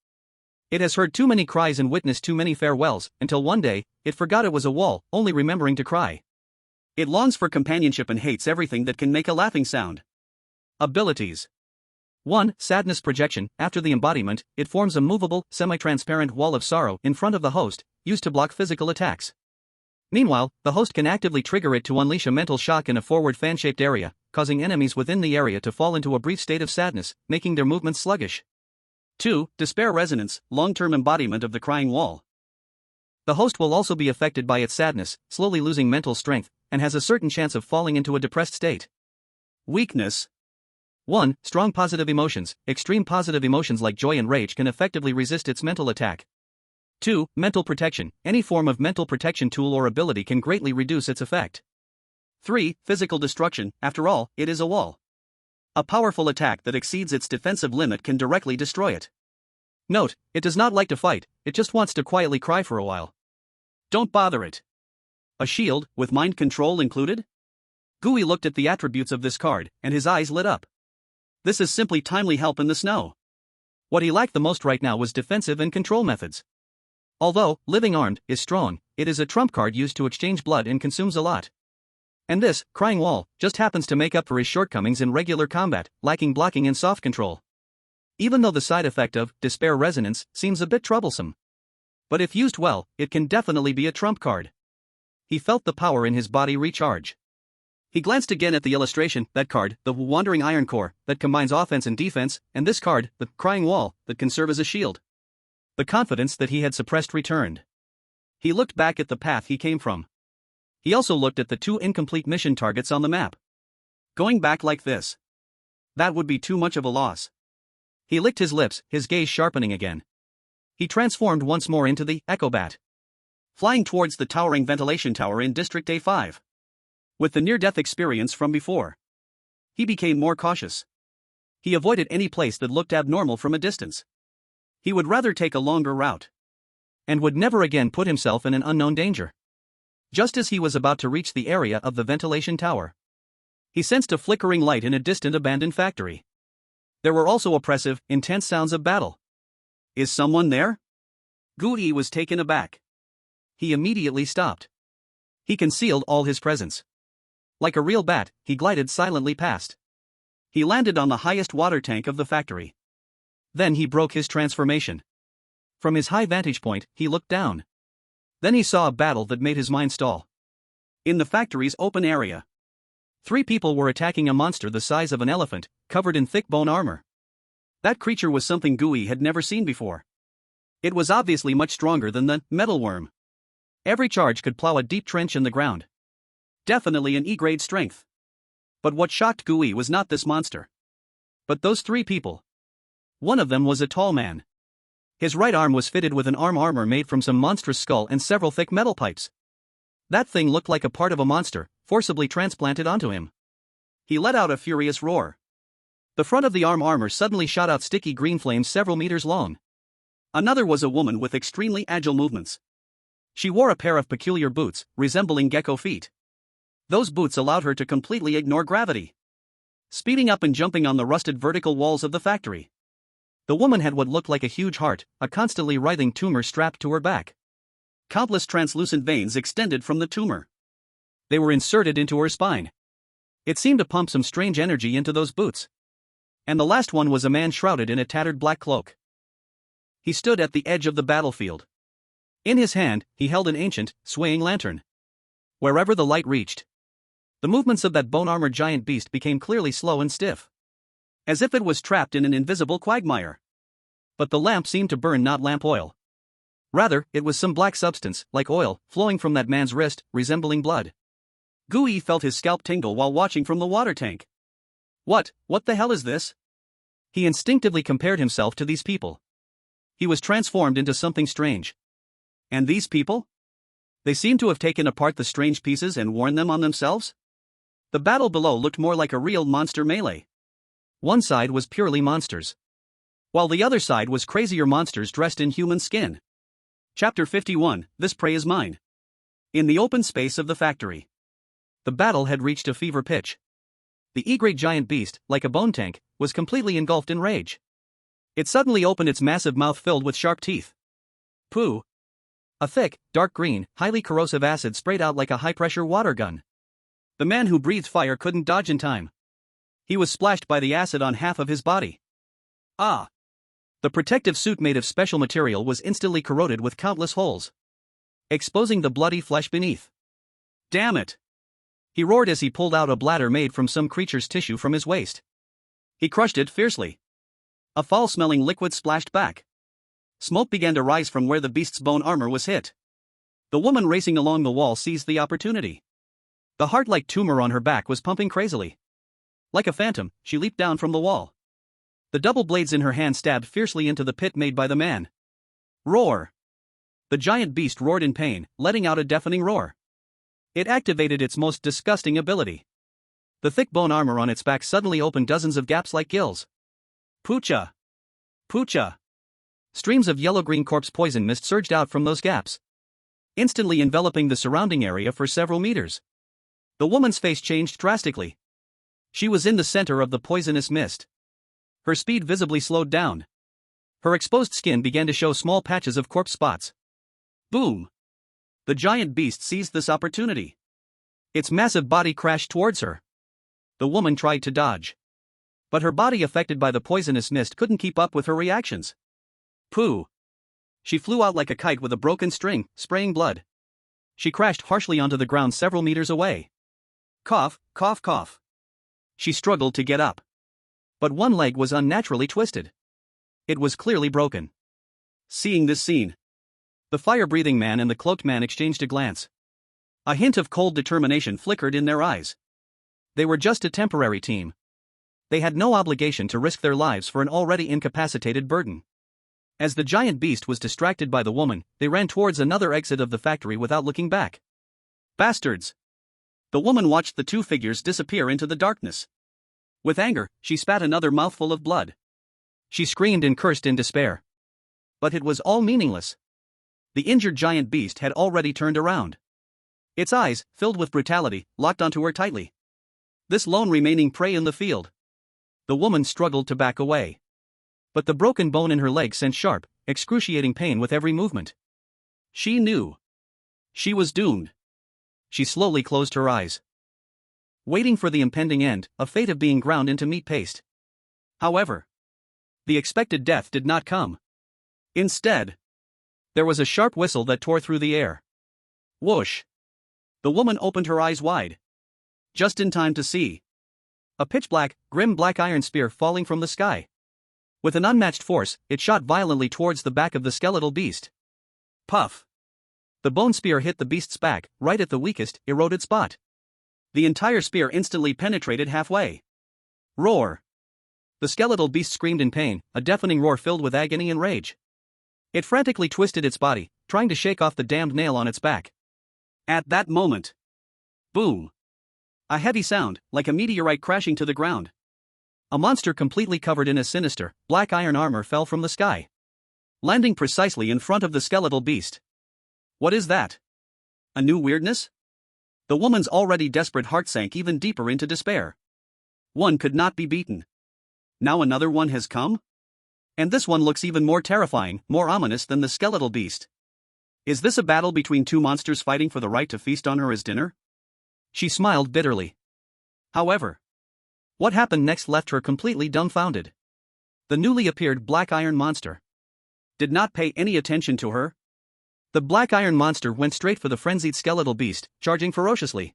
It has heard too many cries and witnessed too many farewells, until one day, it forgot it was a wall, only remembering to cry. It longs for companionship and hates everything that can make a laughing sound. Abilities. 1. Sadness projection. After the embodiment, it forms a movable, semi-transparent wall of sorrow in front of the host, used to block physical attacks. Meanwhile, the host can actively trigger it to unleash a mental shock in a forward fan-shaped area, causing enemies within the area to fall into a brief state of sadness, making their movements sluggish. 2. Despair resonance, long-term embodiment of the crying wall. The host will also be affected by its sadness, slowly losing mental strength, and has a certain chance of falling into a depressed state. Weakness. 1. Strong positive emotions. Extreme positive emotions like joy and rage can effectively resist its mental attack. 2. Mental protection. Any form of mental protection tool or ability can greatly reduce its effect. 3. Physical destruction. After all, it is a wall. A powerful attack that exceeds its defensive limit can directly destroy it. Note, it does not like to fight, it just wants to quietly cry for a while. Don't bother it. A shield, with mind control included? Gui looked at the attributes of this card, and his eyes lit up. This is simply timely help in the snow. What he lacked the most right now was defensive and control methods. Although, living armed, is strong, it is a trump card used to exchange blood and consumes a lot. And this, Crying Wall, just happens to make up for his shortcomings in regular combat, lacking blocking and soft control. Even though the side effect of despair resonance seems a bit troublesome. But if used well, it can definitely be a trump card. He felt the power in his body recharge. He glanced again at the illustration, that card, the Wandering Iron Core, that combines offense and defense, and this card, the Crying Wall, that can serve as a shield. The confidence that he had suppressed returned. He looked back at the path he came from. He also looked at the 2 incomplete mission targets on the map. Going back like this, that would be too much of a loss. He licked his lips, his gaze sharpening again. He transformed once more into the Echo Bat, flying towards the towering ventilation tower in District A5. With the near-death experience from before, he became more cautious. He avoided any place that looked abnormal from a distance. He would rather take a longer route, and would never again put himself in an unknown danger. Just as he was about to reach the area of the ventilation tower, he sensed a flickering light in a distant abandoned factory. There were also oppressive, intense sounds of battle. Is someone there? Gui was taken aback. He immediately stopped. He concealed all his presence. Like a real bat, he glided silently past. He landed on the highest water tank of the factory. Then he broke his transformation. From his high vantage point, he looked down. Then he saw a battle that made his mind stall. In the factory's open area, 3 people were attacking a monster the size of an elephant, covered in thick bone armor. That creature was something Gui had never seen before. It was obviously much stronger than the metalworm. Every charge could plow a deep trench in the ground. Definitely an E-grade strength. But what shocked Gui was not this monster, but those three people. One of them was a tall man. His right arm was fitted with an arm armor made from some monstrous skull and several thick metal pipes. That thing looked like a part of a monster, forcibly transplanted onto him. He let out a furious roar. The front of the arm armor suddenly shot out sticky green flames several meters long. Another was a woman with extremely agile movements. She wore a pair of peculiar boots, resembling gecko feet. Those boots allowed her to completely ignore gravity, speeding up and jumping on the rusted vertical walls of the factory. The woman had what looked like a huge heart, a constantly writhing tumor strapped to her back. Countless translucent veins extended from the tumor. They were inserted into her spine. It seemed to pump some strange energy into those boots. And the last one was a man shrouded in a tattered black cloak. He stood at the edge of the battlefield. In his hand, he held an ancient, swaying lantern. Wherever the light reached, the movements of that bone-armored giant beast became clearly slow and stiff, as if it was trapped in an invisible quagmire. But the lamp seemed to burn not lamp oil. Rather, it was some black substance, like oil, flowing from that man's wrist, resembling blood. Gui felt his scalp tingle while watching from the water tank. What the hell is this? He instinctively compared himself to these people. He was transformed into something strange. And these people? They seemed to have taken apart the strange pieces and worn them on themselves? The battle below looked more like a real monster melee. One side was purely monsters, while the other side was crazier monsters dressed in human skin. Chapter 51, This Prey is Mine. In the open space of the factory, the battle had reached a fever pitch. The E-grade giant beast, like a bone tank, was completely engulfed in rage. It suddenly opened its massive mouth filled with sharp teeth. Poo! A thick, dark green, highly corrosive acid sprayed out like a high-pressure water gun. The man who breathed fire couldn't dodge in time. He was splashed by the acid on half of his body. Ah! The protective suit made of special material was instantly corroded with countless holes, exposing the bloody flesh beneath. Damn it! He roared as he pulled out a bladder made from some creature's tissue from his waist. He crushed it fiercely. A foul-smelling liquid splashed back. Smoke began to rise from where the beast's bone armor was hit. The woman racing along the wall seized the opportunity. The heart-like tumor on her back was pumping crazily. Like a phantom, she leaped down from the wall. The double blades in her hand stabbed fiercely into the pit made by the man. Roar! The giant beast roared in pain, letting out a deafening roar. It activated its most disgusting ability. The thick bone armor on its back suddenly opened dozens of gaps like gills. Poocha! Poocha! Streams of yellow-green corpse poison mist surged out from those gaps, instantly enveloping the surrounding area for several meters. The woman's face changed drastically. She was in the center of the poisonous mist. Her speed visibly slowed down. Her exposed skin began to show small patches of corpse spots. Boom! The giant beast seized this opportunity. Its massive body crashed towards her. The woman tried to dodge, but her body affected by the poisonous mist couldn't keep up with her reactions. Pooh! She flew out like a kite with a broken string, spraying blood. She crashed harshly onto the ground several meters away. Cough, cough, cough. She struggled to get up, but one leg was unnaturally twisted. It was clearly broken. Seeing this scene, the fire-breathing man and the cloaked man exchanged a glance. A hint of cold determination flickered in their eyes. They were just a temporary team. They had no obligation to risk their lives for an already incapacitated burden. As the giant beast was distracted by the woman, they ran towards another exit of the factory without looking back. Bastards! The woman watched the two figures disappear into the darkness. With anger, she spat another mouthful of blood. She screamed and cursed in despair. But it was all meaningless. The injured giant beast had already turned around. Its eyes, filled with brutality, locked onto her tightly. This lone remaining prey in the field. The woman struggled to back away, but the broken bone in her leg sent sharp, excruciating pain with every movement. She knew she was doomed. She slowly closed her eyes, waiting for the impending end, a fate of being ground into meat paste. However, the expected death did not come. Instead, there was a sharp whistle that tore through the air. Whoosh! The woman opened her eyes wide, just in time to see a pitch-black, grim black iron spear falling from the sky. With an unmatched force, it shot violently towards the back of the skeletal beast. Puff! The bone spear hit the beast's back, right at the weakest, eroded spot. The entire spear instantly penetrated halfway. Roar! The skeletal beast screamed in pain, a deafening roar filled with agony and rage. It frantically twisted its body, trying to shake off the damned nail on its back. At that moment, boom! A heavy sound, like a meteorite crashing to the ground. A monster completely covered in a sinister, black iron armor fell from the sky, landing precisely in front of the skeletal beast. What is that? A new weirdness? The woman's already desperate heart sank even deeper into despair. One could not be beaten. Now another one has come? And this one looks even more terrifying, more ominous than the skeletal beast. Is this a battle between two monsters fighting for the right to feast on her as dinner? She smiled bitterly. However, what happened next left her completely dumbfounded. The newly appeared black iron monster did not pay any attention to her. The black iron monster went straight for the frenzied skeletal beast, charging ferociously.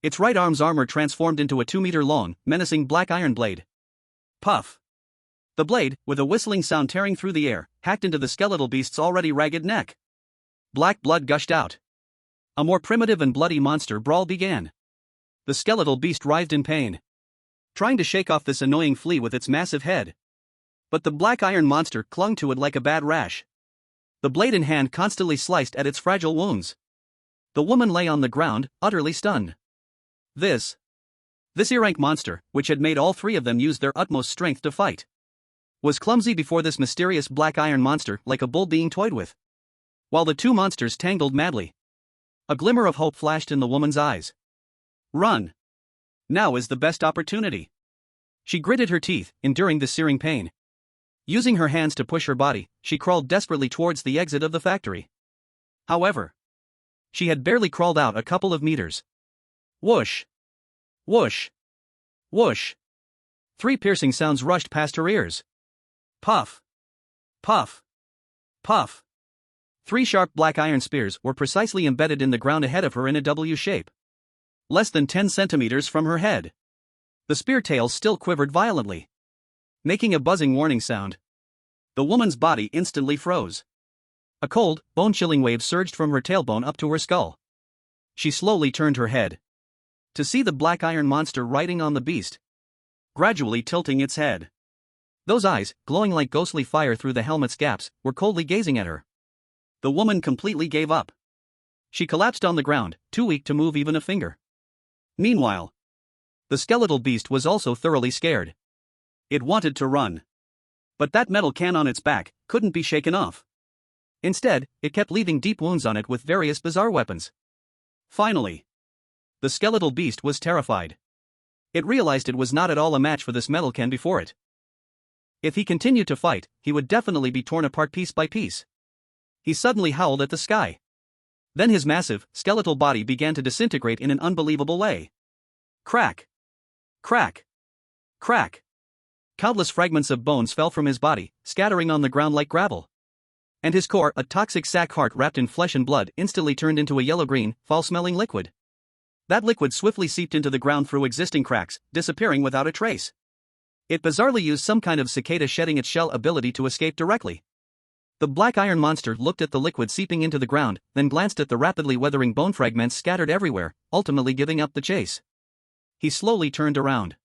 Its right arm's armor transformed into a 2-meter-long, menacing black iron blade. Puff! The blade, with a whistling sound tearing through the air, hacked into the skeletal beast's already ragged neck. Black blood gushed out. A more primitive and bloody monster brawl began. The skeletal beast writhed in pain, trying to shake off this annoying flea with its massive head. But the black iron monster clung to it like a bad rash. The blade in hand constantly sliced at its fragile wounds. The woman lay on the ground, utterly stunned. This Eerie monster, which had made all three of them use their utmost strength to fight, was clumsy before this mysterious black iron monster, like a bull being toyed with. While the two monsters tangled madly, a glimmer of hope flashed in the woman's eyes. Run! Now is the best opportunity. She gritted her teeth, enduring the searing pain. Using her hands to push her body, she crawled desperately towards the exit of the factory. However, she had barely crawled out a couple of meters. Whoosh! Whoosh! Whoosh! 3 piercing sounds rushed past her ears. Puff! Puff! Puff! 3 sharp black iron spears were precisely embedded in the ground ahead of her in a W shape, less than 10 centimeters from her head. The spear tails still quivered violently, making a buzzing warning sound. The woman's body instantly froze. A cold, bone-chilling wave surged from her tailbone up to her skull. She slowly turned her head to see the black iron monster riding on the beast, gradually tilting its head. Those eyes, glowing like ghostly fire through the helmet's gaps, were coldly gazing at her. The woman completely gave up. She collapsed on the ground, too weak to move even a finger. Meanwhile, the skeletal beast was also thoroughly scared. It wanted to run, but that metal can on its back couldn't be shaken off. Instead, it kept leaving deep wounds on it with various bizarre weapons. Finally, the skeletal beast was terrified. It realized it was not at all a match for this metal can before it. If he continued to fight, he would definitely be torn apart piece by piece. He suddenly howled at the sky. Then his massive, skeletal body began to disintegrate in an unbelievable way. Crack! Crack! Crack! Countless fragments of bones fell from his body, scattering on the ground like gravel. And his core, a toxic sac heart wrapped in flesh and blood, instantly turned into a yellow-green, foul-smelling liquid. That liquid swiftly seeped into the ground through existing cracks, disappearing without a trace. It bizarrely used some kind of cicada shedding its shell ability to escape directly. The black iron monster looked at the liquid seeping into the ground, then glanced at the rapidly weathering bone fragments scattered everywhere, ultimately giving up the chase. He slowly turned around.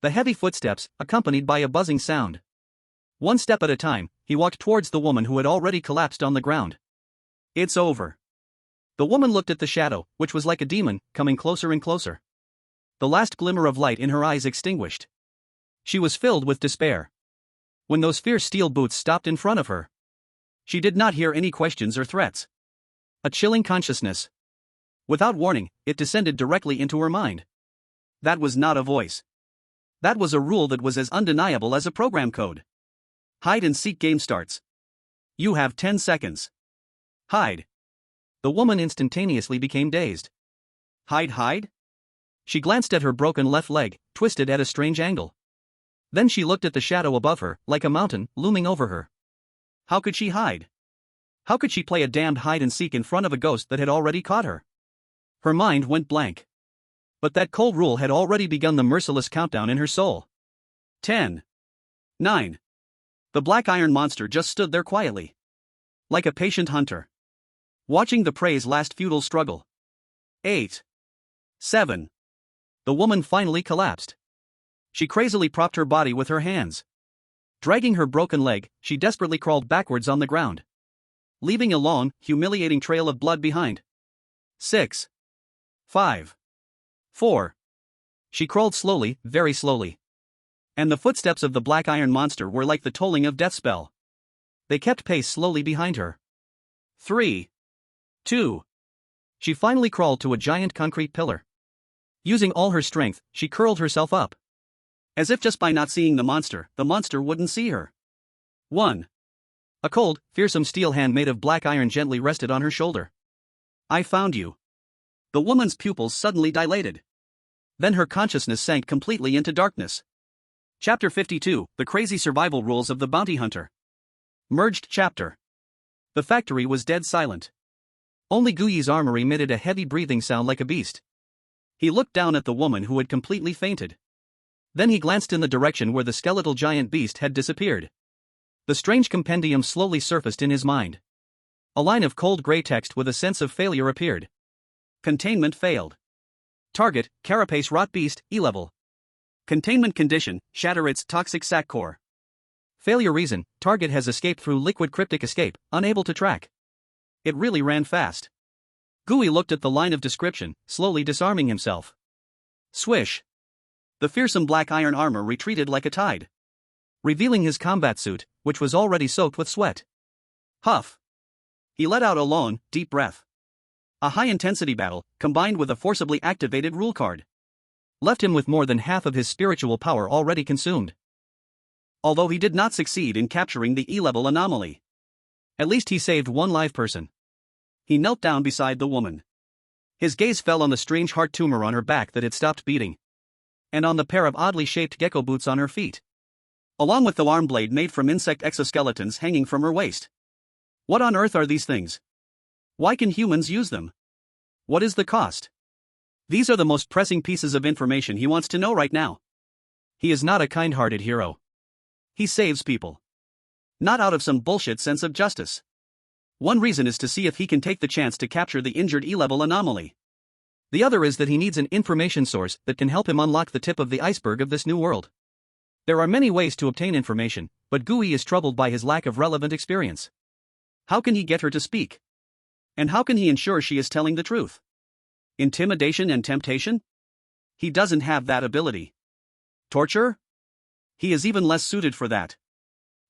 The heavy footsteps, accompanied by a buzzing sound. One step at a time, he walked towards the woman who had already collapsed on the ground. It's over. The woman looked at the shadow, which was like a demon, coming closer and closer. The last glimmer of light in her eyes extinguished. She was filled with despair. When those fierce steel boots stopped in front of her, she did not hear any questions or threats. A chilling consciousness. Without warning, it descended directly into her mind. That was not a voice. That was a rule that was as undeniable as a program code. Hide and seek game starts. You have 10 seconds. Hide. The woman instantaneously became dazed. Hide? She glanced at her broken left leg, twisted at a strange angle. Then she looked at the shadow above her, like a mountain, looming over her. How could she hide? How could she play a damned hide and seek in front of a ghost that had already caught her? Her mind went blank. But that cold rule had already begun the merciless countdown in her soul. 10. 9. The black iron monster just stood there quietly, like a patient hunter, watching the prey's last futile struggle. 8. 7. The woman finally collapsed. She crazily propped her body with her hands. Dragging her broken leg, she desperately crawled backwards on the ground, leaving a long, humiliating trail of blood behind. 6. 5. 4. She crawled slowly, very slowly. And the footsteps of the black iron monster were like the tolling of death spell. They kept pace slowly behind her. 3. 2. She finally crawled to a giant concrete pillar. Using all her strength, she curled herself up. As if just by not seeing the monster wouldn't see her. 1. A cold, fearsome steel hand made of black iron gently rested on her shoulder. I found you. The woman's pupils suddenly dilated. Then her consciousness sank completely into darkness. Chapter 52, The Crazy Survival Rules of the Bounty Hunter. Merged chapter. The factory was dead silent. Only Guyi's armor emitted a heavy breathing sound like a beast. He looked down at the woman who had completely fainted. Then he glanced in the direction where the skeletal giant beast had disappeared. The strange compendium slowly surfaced in his mind. A line of cold gray text with a sense of failure appeared. Containment failed. Target, carapace rot beast, E-level. Containment condition, shatters toxic sac core. Failure reason, target has escaped through liquid cryptic escape, unable to track. It really ran fast. Guyi looked at the line of description, slowly disarming himself. Swish. The fearsome black iron armor retreated like a tide, revealing his combat suit, which was already soaked with sweat. Huff. He let out a long, deep breath. A high-intensity battle, combined with a forcibly activated rule card, left him with more than half of his spiritual power already consumed. Although he did not succeed in capturing the E-level anomaly, at least he saved one live person. He knelt down beside the woman. His gaze fell on the strange heart tumor on her back that had stopped beating, and on the pair of oddly shaped gecko boots on her feet, along with the arm blade made from insect exoskeletons hanging from her waist. What on earth are these things? Why can humans use them? What is the cost? These are the most pressing pieces of information he wants to know right now. He is not a kind-hearted hero. He saves people, not out of some bullshit sense of justice. One reason is to see if he can take the chance to capture the injured E-level anomaly. The other is that he needs an information source that can help him unlock the tip of the iceberg of this new world. There are many ways to obtain information, but Guyi is troubled by his lack of relevant experience. How can he get her to speak? And how can he ensure she is telling the truth? Intimidation and temptation? He doesn't have that ability. Torture? He is even less suited for that.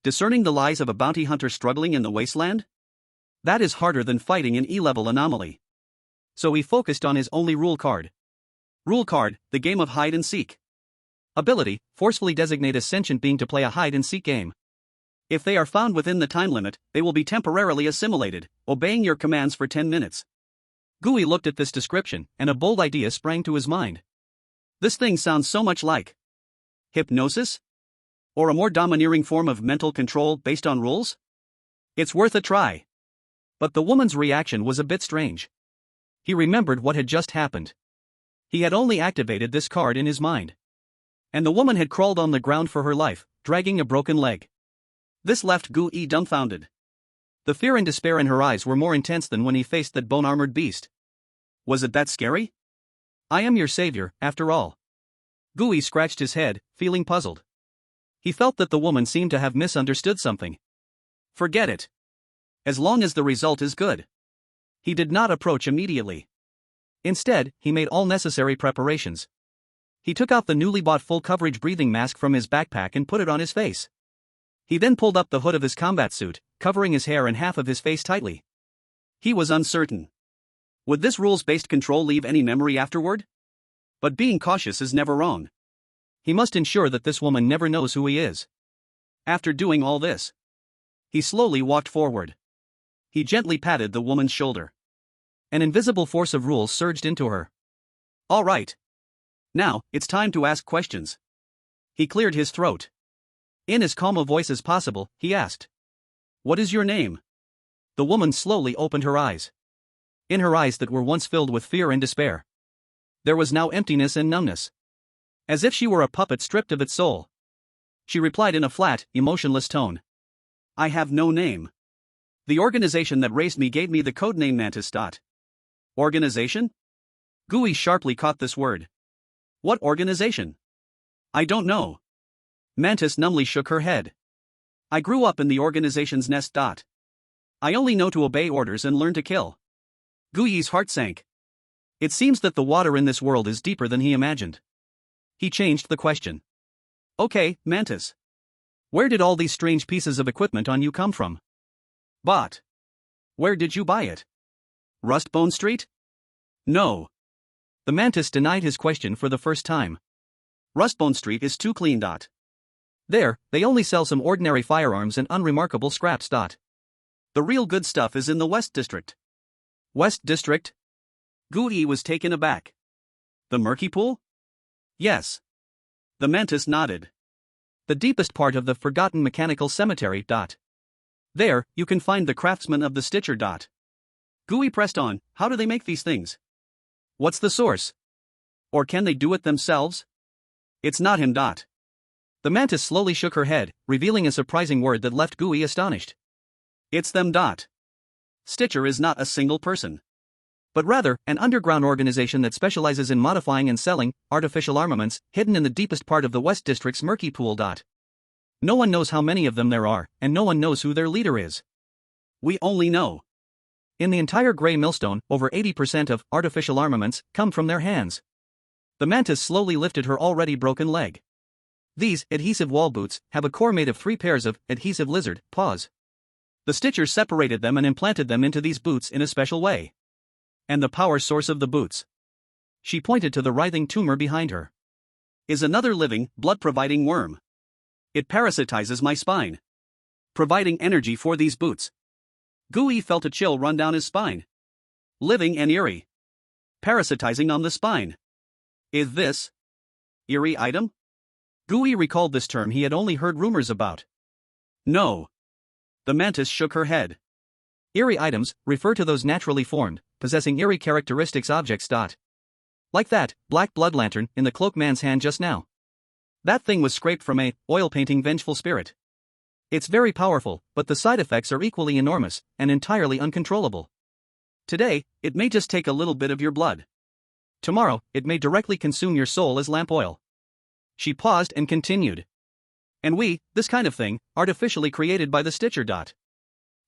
Discerning the lies of a bounty hunter struggling in the wasteland? That is harder than fighting an E-level anomaly. So he focused on his only rule card. Rule card, the game of hide and seek. Ability, forcefully designate a sentient being to play a hide and seek game. If they are found within the time limit, they will be temporarily assimilated, obeying your commands for 10 minutes. Guyi looked at this description, and a bold idea sprang to his mind. This thing sounds so much like hypnosis? Or a more domineering form of mental control based on rules? It's worth a try. But the woman's reaction was a bit strange. He remembered what had just happened. He had only activated this card in his mind. And the woman had crawled on the ground for her life, dragging a broken leg. This left Guyi dumbfounded. The fear and despair in her eyes were more intense than when he faced that bone-armored beast. Was it that scary? I am your savior, after all. Guyi scratched his head, feeling puzzled. He felt that the woman seemed to have misunderstood something. Forget it. As long as the result is good. He did not approach immediately. Instead, he made all necessary preparations. He took out the newly bought full-coverage breathing mask from his backpack and put it on his face. He then pulled up the hood of his combat suit, covering his hair and half of his face tightly. He was uncertain. Would this rules-based control leave any memory afterward? But being cautious is never wrong. He must ensure that this woman never knows who he is. After doing all this, he slowly walked forward. He gently patted the woman's shoulder. An invisible force of rules surged into her. All right. Now, it's time to ask questions. He cleared his throat. In as calm a voice as possible, he asked, "What is your name?" The woman slowly opened her eyes. In her eyes that were once filled with fear and despair, there was now emptiness and numbness. As if she were a puppet stripped of its soul. She replied in a flat, emotionless tone. I have no name. The organization that raised me gave me the codename Mantis. Organization? Guyi sharply caught this word. What organization? I don't know. Mantis numbly shook her head. I grew up in the organization's nest. I only know to obey orders and learn to kill. Guyi's heart sank. It seems that the water in this world is deeper than he imagined. He changed the question. Okay, Mantis. Where did all these strange pieces of equipment on you come from? Bot. Where did you buy it? Rustbone Street? No. The Mantis denied his question for the first time. Rustbone Street is too clean. There, they only sell some ordinary firearms and unremarkable scraps. The real good stuff is in the West District. West District? Guyi was taken aback. The murky pool? Yes. The Mantis nodded. The deepest part of the forgotten mechanical cemetery. There, you can find the craftsman of the Stitcher. Guyi pressed on. How do they make these things? What's the source? Or can they do it themselves? It's not him. The Mantis slowly shook her head, revealing a surprising word that left Guyi astonished. It's them. Stitcher is not a single person, but rather an underground organization that specializes in modifying and selling artificial armaments hidden in the deepest part of the West District's murky pool. No one knows how many of them there are, and no one knows who their leader is. We only know. In the entire Grey Millstone, over 80% of artificial armaments come from their hands. The Mantis slowly lifted her already broken leg. These adhesive wall boots have a core made of 3 pairs of adhesive lizard paws. The Stitchers separated them and implanted them into these boots in a special way. And the power source of the boots, she pointed to the writhing tumor behind her, is another living, blood-providing worm. It parasitizes my spine, providing energy for these boots. Guyi felt a chill run down his spine. Living and eerie. Parasitizing on the spine. Is this eerie item? Guyi recalled this term he had only heard rumors about. No. The Mantis shook her head. Eerie items refer to those naturally formed, possessing eerie characteristics objects. Like that black blood lantern in the cloakman's hand just now. That thing was scraped from a oil painting vengeful spirit. It's very powerful, but the side effects are equally enormous and entirely uncontrollable. Today, it may just take a little bit of your blood. Tomorrow, it may directly consume your soul as lamp oil. She paused and continued. And this kind of thing, artificially created by the Stitcher.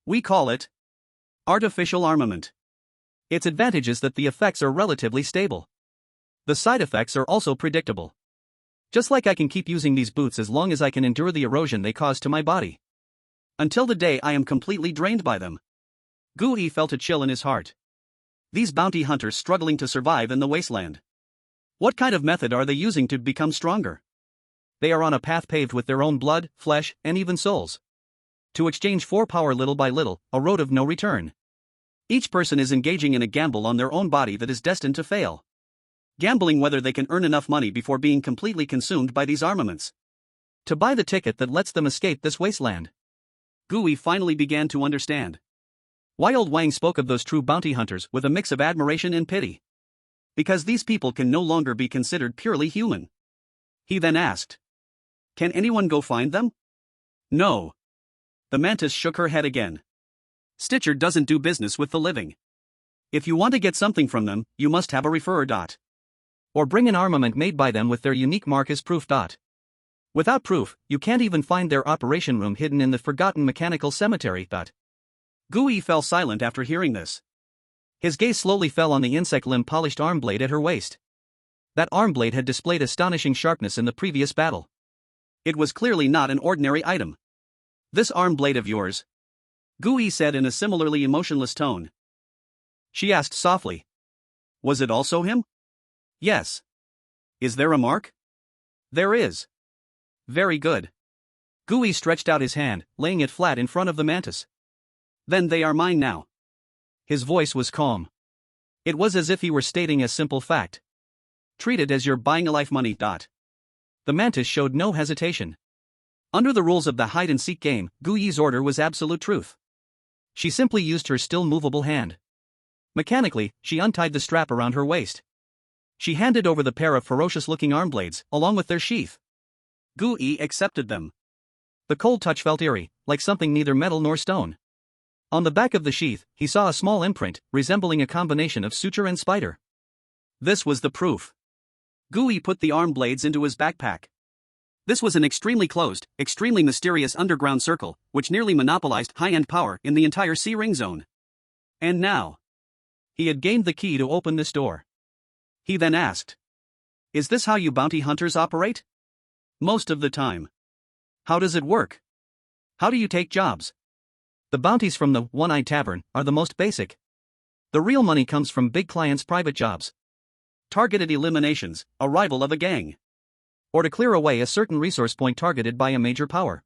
We call it artificial armament. Its advantage is that the effects are relatively stable. The side effects are also predictable. Just like I can keep using these boots as long as I can endure the erosion they cause to my body. Until the day I am completely drained by them. Guyi felt a chill in his heart. These bounty hunters struggling to survive in the wasteland. What kind of method are they using to become stronger? They are on a path paved with their own blood, flesh, and even souls. To exchange for power little by little, a road of no return. Each person is engaging in a gamble on their own body that is destined to fail. Gambling whether they can earn enough money before being completely consumed by these armaments. To buy the ticket that lets them escape this wasteland. Guyi finally began to understand why old Wang spoke of those true bounty hunters with a mix of admiration and pity. Because these people can no longer be considered purely human. He then asked, can anyone go find them? No. The Mantis shook her head again. Stitcher doesn't do business with the living. If you want to get something from them, you must have a referrer. Or bring an armament made by them with their unique mark as proof. Without proof, you can't even find their operation room hidden in the forgotten mechanical cemetery. Guyi fell silent after hearing this. His gaze slowly fell on the insect limb polished arm blade at her waist. That arm blade had displayed astonishing sharpness in the previous battle. It was clearly not an ordinary item. This arm blade of yours? Guyi said in a similarly emotionless tone. She asked softly. Was it also him? Yes. Is there a mark? There is. Very good. Guyi stretched out his hand, laying it flat in front of the Mantis. Then they are mine now. His voice was calm. It was as if he were stating a simple fact. Treat it as you're buying a life money. The Mantis showed no hesitation. Under the rules of the hide-and-seek game, Guyi's order was absolute truth. She simply used her still movable hand. Mechanically, she untied the strap around her waist. She handed over the pair of ferocious-looking arm blades, along with their sheath. Guyi accepted them. The cold touch felt eerie, like something neither metal nor stone. On the back of the sheath, he saw a small imprint, resembling a combination of suture and spider. This was the proof. Gooey put the arm blades into his backpack. This was an extremely closed, extremely mysterious underground circle, which nearly monopolized high-end power in the entire C-ring zone. And now, he had gained the key to open this door. He then asked, "Is this how you bounty hunters operate?" "Most of the time." "How does it work? How do you take jobs?" "The bounties from the One-Eyed Tavern are the most basic. The real money comes from big clients' private jobs. Targeted eliminations, arrival of a gang. Or to clear away a certain resource point targeted by a major power.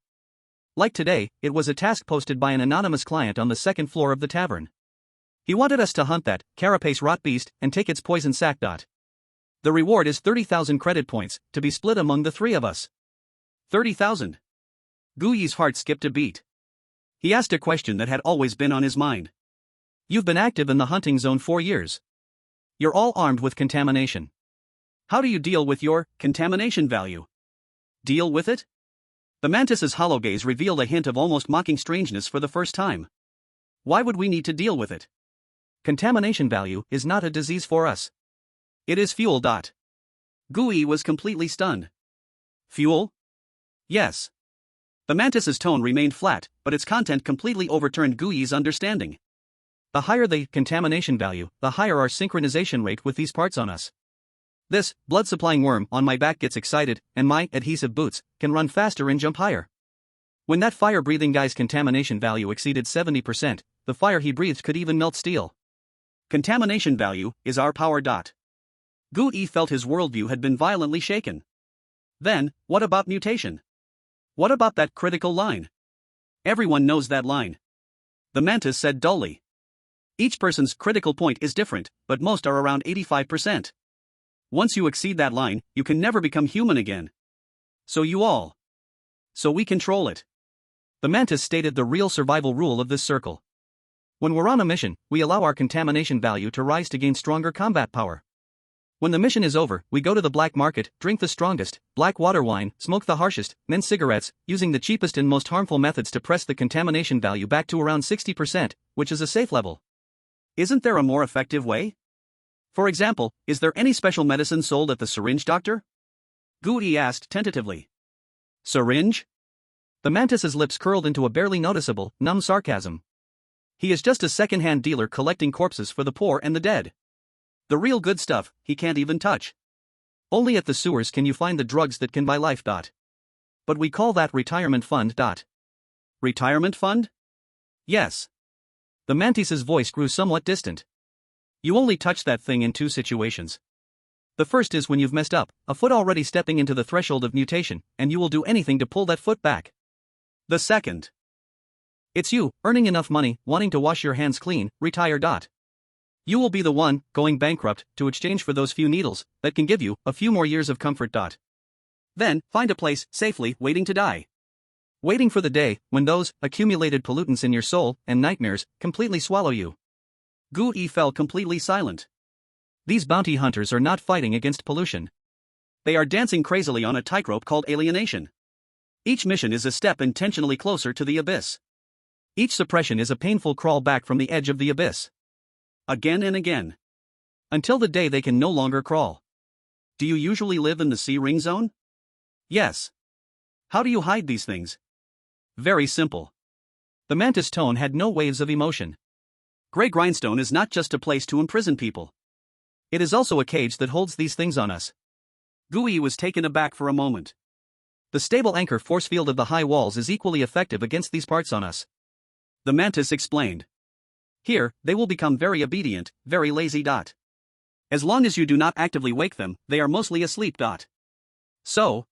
Like today, it was a task posted by an anonymous client on the second floor of the tavern. He wanted us to hunt that carapace rot beast and take its poison sac. The reward is 30,000 credit points, to be split among the three of us." 30,000. Gooey's heart skipped a beat. He asked a question that had always been on his mind. "You've been active in the hunting zone 4 years. You're all armed with contamination. How do you deal with your contamination value?" "Deal with it?" The mantis's hollow gaze revealed a hint of almost mocking strangeness for the first time. "Why would we need to deal with it? Contamination value is not a disease for us. It is fuel. Gooey was completely stunned. "Fuel?" "Yes." The mantis's tone remained flat, but its content completely overturned Gooey's understanding. "The higher the contamination value, the higher our synchronization rate with these parts on us. This blood-supplying worm on my back gets excited, and my adhesive boots can run faster and jump higher. When that fire-breathing guy's contamination value exceeded 70%, the fire he breathed could even melt steel. Contamination value is our power. Gooey felt his worldview had been violently shaken. Then, what about mutation? What about that critical line? Everyone knows that line. The mantis said dully. Each person's critical point is different, but most are around 85%. Once you exceed that line, you can never become human again. So we control it. The mantis stated the real survival rule of this circle. When we're on a mission, we allow our contamination value to rise to gain stronger combat power. When the mission is over, we go to the black market, drink the strongest, black water wine, smoke the harshest, men cigarettes, using the cheapest and most harmful methods to press the contamination value back to around 60%, which is a safe level. Isn't there a more effective way? For example, is there any special medicine sold at the syringe doctor? Gooey asked tentatively. Syringe? The mantis's lips curled into a barely noticeable, numb sarcasm. He is just a second-hand dealer collecting corpses for the poor and the dead. The real good stuff, he can't even touch. Only at the sewers can you find the drugs that can buy life. But we call that retirement fund. Retirement fund? Yes. The mantis's voice grew somewhat distant. You only touch that thing in 2 situations. The first is when you've messed up, a foot already stepping into the threshold of mutation, and you will do anything to pull that foot back. The second. It's you, earning enough money, wanting to wash your hands clean, retire. You will be the one, going bankrupt, to exchange for those few needles, that can give you a few more years of comfort. Then, find a place, safely, waiting to die. Waiting for the day, when those, accumulated pollutants in your soul, and nightmares, completely swallow you. Gooey fell completely silent. These bounty hunters are not fighting against pollution. They are dancing crazily on a tightrope called alienation. Each mission is a step intentionally closer to the abyss. Each suppression is a painful crawl back from the edge of the abyss. Again and again. Until the day they can no longer crawl. Do you usually live in the C-ring zone? Yes. How do you hide these things? Very simple. The mantis tone had no waves of emotion. Grey Grindstone is not just a place to imprison people. It is also a cage that holds these things on us. Gooey was taken aback for a moment. The stable anchor force field of the high walls is equally effective against these parts on us. The mantis explained. Here, they will become very obedient, very lazy. As long as you do not actively wake them, they are mostly asleep. So,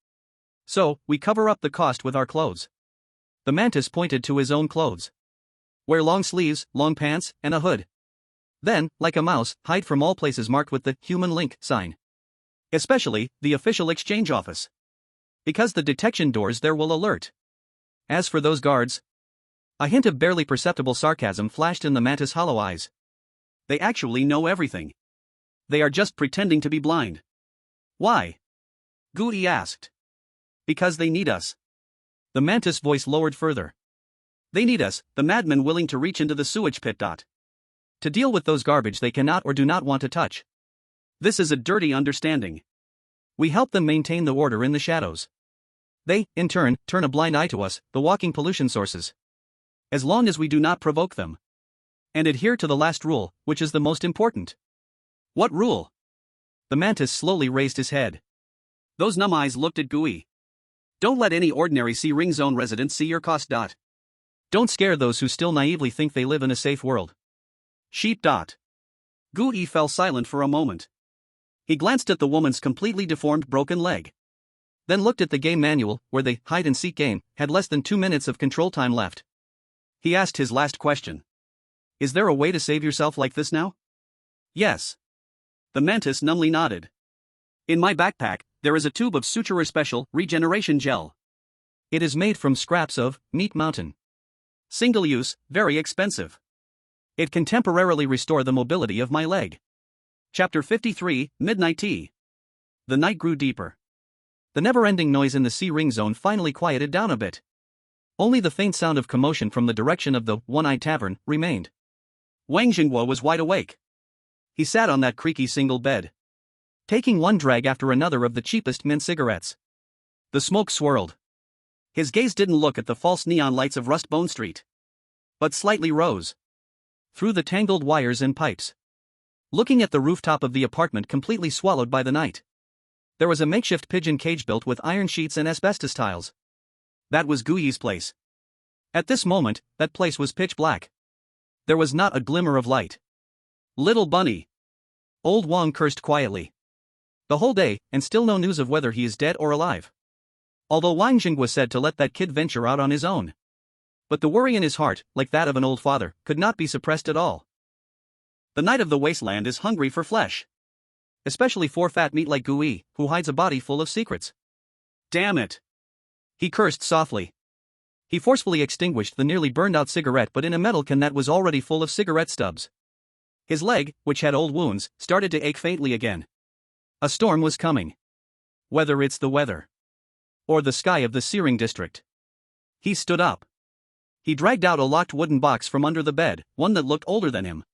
we cover up the cost with our clothes. The mantis pointed to his own clothes. Wear long sleeves, long pants, and a hood. Then, like a mouse, hide from all places marked with the human link sign. Especially, the official exchange office. Because the detection doors there will alert. As for those guards, a hint of barely perceptible sarcasm flashed in the mantis' hollow eyes. They actually know everything. They are just pretending to be blind. Why? Gooey asked. Because they need us. The mantis' voice lowered further. They need us, the madmen willing to reach into the sewage pit. To deal with those garbage they cannot or do not want to touch. This is a dirty understanding. We help them maintain the order in the shadows. They, in turn, turn a blind eye to us, the walking pollution sources. As long as we do not provoke them. And adhere to the last rule, which is the most important. What rule? The mantis slowly raised his head. Those numb eyes looked at Gui. Don't let any ordinary sea ring zone resident see your cost. Don't scare those who still naively think they live in a safe world. Sheep. Gui fell silent for a moment. He glanced at the woman's completely deformed broken leg. Then looked at the game manual, where the hide-and-seek game had less than 2 minutes of control time left. He asked his last question. Is there a way to save yourself like this now? Yes. The mantis numbly nodded. In my backpack, there is a tube of suturer special regeneration gel. It is made from scraps of meat mountain. Single use, very expensive. It can temporarily restore the mobility of my leg. Chapter 53, Midnight Tea. The night grew deeper. The never-ending noise in the sea ring zone finally quieted down a bit. Only the faint sound of commotion from the direction of the One-Eyed Tavern remained. Wang Jingguo was wide awake. He sat on that creaky single bed, taking one drag after another of the cheapest mint cigarettes. The smoke swirled. His gaze didn't look at the false neon lights of Rust Bone Street, but slightly rose through the tangled wires and pipes, looking at the rooftop of the apartment completely swallowed by the night. There was a makeshift pigeon cage built with iron sheets and asbestos tiles. That was Gui's place. At this moment, that place was pitch black. There was not a glimmer of light. Little bunny. Old Wang cursed quietly. The whole day, and still no news of whether he is dead or alive. Although Wang Jing was said to let that kid venture out on his own. But the worry in his heart, like that of an old father, could not be suppressed at all. The Knight of the Wasteland is hungry for flesh. Especially for fat meat like Gui, who hides a body full of secrets. Damn it! He cursed softly. He forcefully extinguished the nearly burned-out cigarette but in a metal can that was already full of cigarette stubs. His leg, which had old wounds, started to ache faintly again. A storm was coming. Whether it's the weather or the sky of the Searing district. He stood up. He dragged out a locked wooden box from under the bed, one that looked older than him.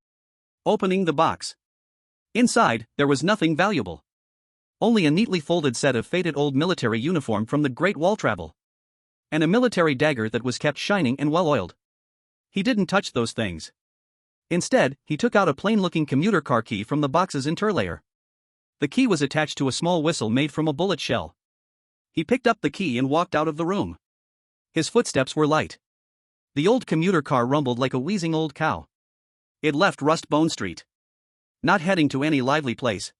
Opening the box. Inside, there was nothing valuable. Only a neatly folded set of faded old military uniform from the Great Wall travel. And a military dagger that was kept shining and well-oiled. He didn't touch those things. Instead, he took out a plain-looking commuter car key from the box's interlayer. The key was attached to a small whistle made from a bullet shell. He picked up the key and walked out of the room. His footsteps were light. The old commuter car rumbled like a wheezing old cow. It left Rust Bone Street. Not heading to any lively place,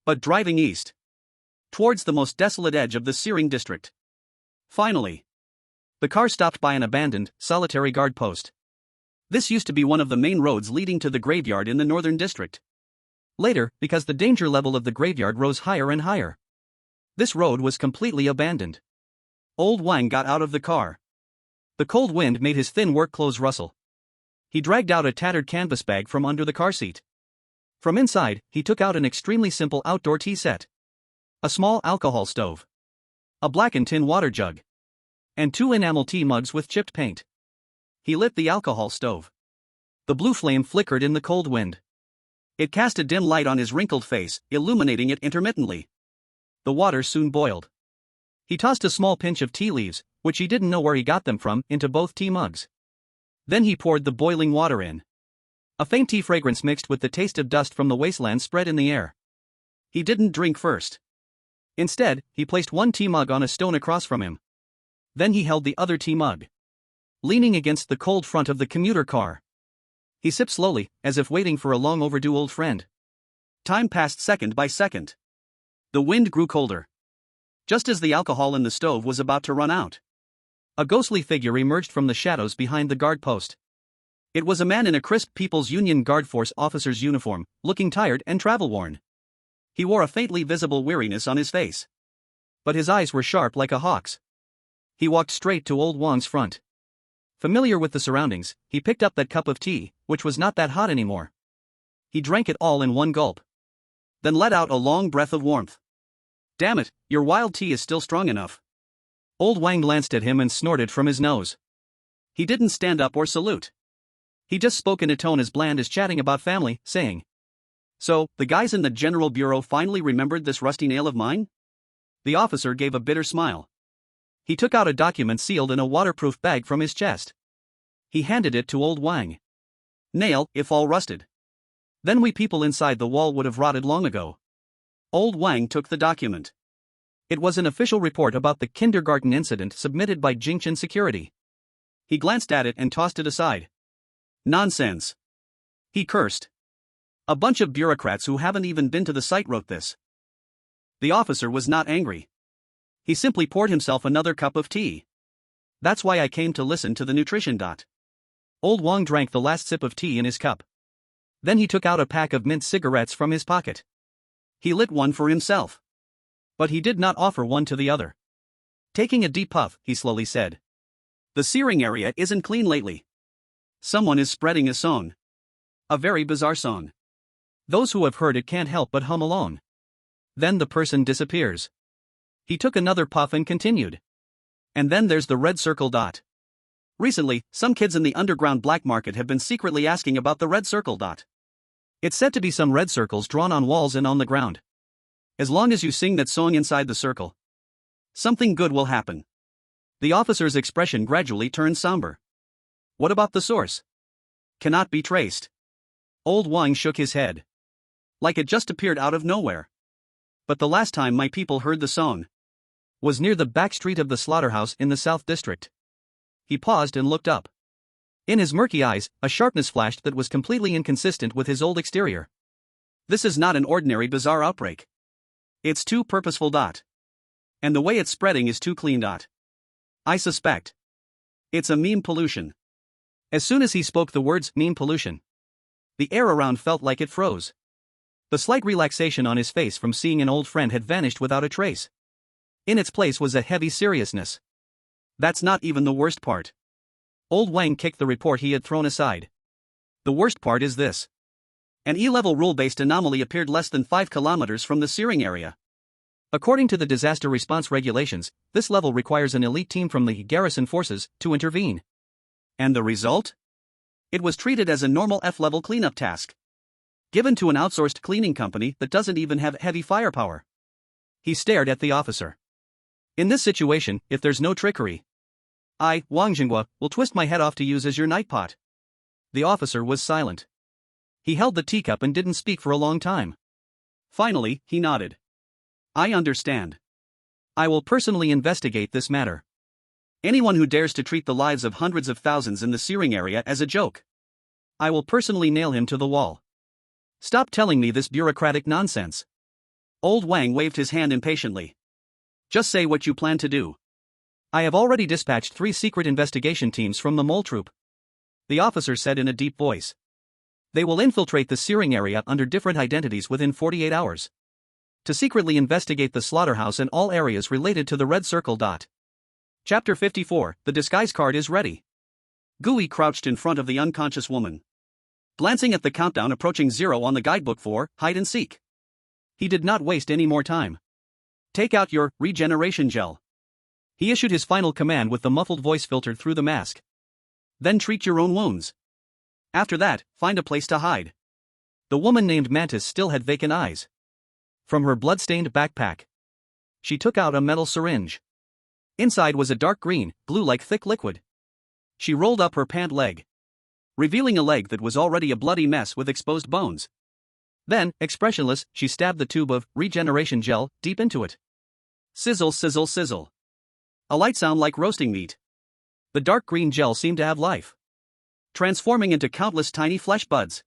but driving east, towards the most desolate edge of the Searing district. Finally, the car stopped by an abandoned, solitary guard post. This used to be one of the main roads leading to the graveyard in the northern district. Later, because the danger level of the graveyard rose higher and higher, this road was completely abandoned. Old Wang got out of the car. The cold wind made his thin work clothes rustle. He dragged out a tattered canvas bag from under the car seat. From inside, he took out an extremely simple outdoor tea set. A small alcohol stove. A blackened tin water jug. And 2 enamel tea mugs with chipped paint. He lit the alcohol stove. The blue flame flickered in the cold wind. It cast a dim light on his wrinkled face, illuminating it intermittently. The water soon boiled. He tossed a small pinch of tea leaves, which he didn't know where he got them from, into both tea mugs. Then he poured the boiling water in. A faint tea fragrance mixed with the taste of dust from the wasteland spread in the air. He didn't drink first. Instead, he placed one tea mug on a stone across from him. Then he held the other tea mug, leaning against the cold front of the commuter car. He sipped slowly, as if waiting for a long overdue old friend. Time passed second by second. The wind grew colder. Just as the alcohol in the stove was about to run out, a ghostly figure emerged from the shadows behind the guard post. It was a man in a crisp People's Union Guard Force officer's uniform, looking tired and travel-worn. He wore a faintly visible weariness on his face, but his eyes were sharp like a hawk's. He walked straight to old Wang's front. Familiar with the surroundings, he picked up that cup of tea, which was not that hot anymore. He drank it all in one gulp, then let out a long breath of warmth. Damn it, your wild tea is still strong enough. Old Wang glanced at him and snorted from his nose. He didn't stand up or salute. He just spoke in a tone as bland as chatting about family, saying, "So, the guys in the General Bureau finally remembered this rusty nail of mine? The officer gave a bitter smile. He took out a document sealed in a waterproof bag from his chest. He handed it to old Wang. Nail, if all rusted. Then we people inside the wall would have rotted long ago. Old Wang took the document. It was an official report about the kindergarten incident submitted by Jingchen Security. He glanced at it and tossed it aside. Nonsense. He cursed. A bunch of bureaucrats who haven't even been to the site wrote this. The officer was not angry. He simply poured himself another cup of tea. That's why I came to listen to the nutrition. Old Wang drank the last sip of tea in his cup. Then he took out a pack of mint cigarettes from his pocket. He lit one for himself. But he did not offer one to the other. Taking a deep puff, he slowly said. The searing area isn't clean lately. Someone is spreading a song. A very bizarre song. Those who have heard it can't help but hum along. Then the person disappears. He took another puff and continued. And then there's the red circle. Recently, some kids in the underground black market have been secretly asking about the red circle. It's said to be some red circles drawn on walls and on the ground. As long as you sing that song inside the circle, something good will happen. The officer's expression gradually turned somber. What about the source? Cannot be traced. Old Wang shook his head. Like it just appeared out of nowhere. But the last time my people heard the song was near the back street of the slaughterhouse in the South District. He paused and looked up. In his murky eyes, a sharpness flashed that was completely inconsistent with his old exterior. This is not an ordinary bizarre outbreak. It's too purposeful. And the way it's spreading is too clean. I suspect it's a meme pollution. As soon as he spoke the words meme pollution, the air around felt like it froze. The slight relaxation on his face from seeing an old friend had vanished without a trace. In its place was a heavy seriousness. That's not even the worst part. Old Wang kicked the report he had thrown aside. The worst part is this. An E-level rule-based anomaly appeared less than 5 kilometers from the searing area. According to the disaster response regulations, this level requires an elite team from the garrison forces to intervene. And the result? It was treated as a normal F-level cleanup task, given to an outsourced cleaning company that doesn't even have heavy firepower. He stared at the officer. In this situation, if there's no trickery, I, Wang Jinghua, will twist my head off to use as your night pot. The officer was silent. He held the teacup and didn't speak for a long time. Finally, he nodded. I understand. I will personally investigate this matter. Anyone who dares to treat the lives of hundreds of thousands in the searing area as a joke, I will personally nail him to the wall. Stop telling me this bureaucratic nonsense. Old Wang waved his hand impatiently. Just say what you plan to do. I have already dispatched 3 secret investigation teams from the mole troop. The officer said in a deep voice. They will infiltrate the searing area under different identities within 48 hours. To secretly investigate the slaughterhouse and all areas related to the red circle. Chapter 54, The disguise card is ready. Gui crouched in front of the unconscious woman, glancing at the countdown approaching 0 on the guidebook for hide and seek. He did not waste any more time. Take out your regeneration gel. He issued his final command with the muffled voice filtered through the mask. Then treat your own wounds. After that, find a place to hide. The woman named Mantis still had vacant eyes. From her blood-stained backpack, she took out a metal syringe. Inside was a dark green, glue-like thick liquid. She rolled up her pant leg, revealing a leg that was already a bloody mess with exposed bones. Then, expressionless, she stabbed the tube of regeneration gel deep into it. Sizzle, sizzle, sizzle. A light sound like roasting meat. The dark green gel seemed to have life, transforming into countless tiny flesh buds,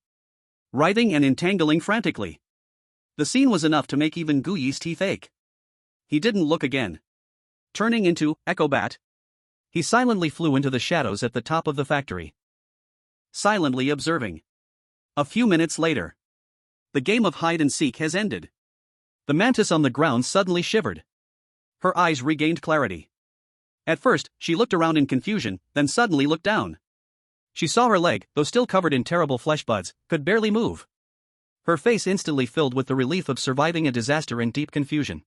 writhing and entangling frantically. The scene was enough to make even Gui's teeth ache. He didn't look again. Turning into Echobat, he silently flew into the shadows at the top of the factory, silently observing. A few minutes later, the game of hide and seek has ended. The mantis on the ground suddenly shivered. Her eyes regained clarity. At first, she looked around in confusion, then suddenly looked down. She saw her leg, though still covered in terrible flesh buds, could barely move. Her face instantly filled with the relief of surviving a disaster and deep confusion.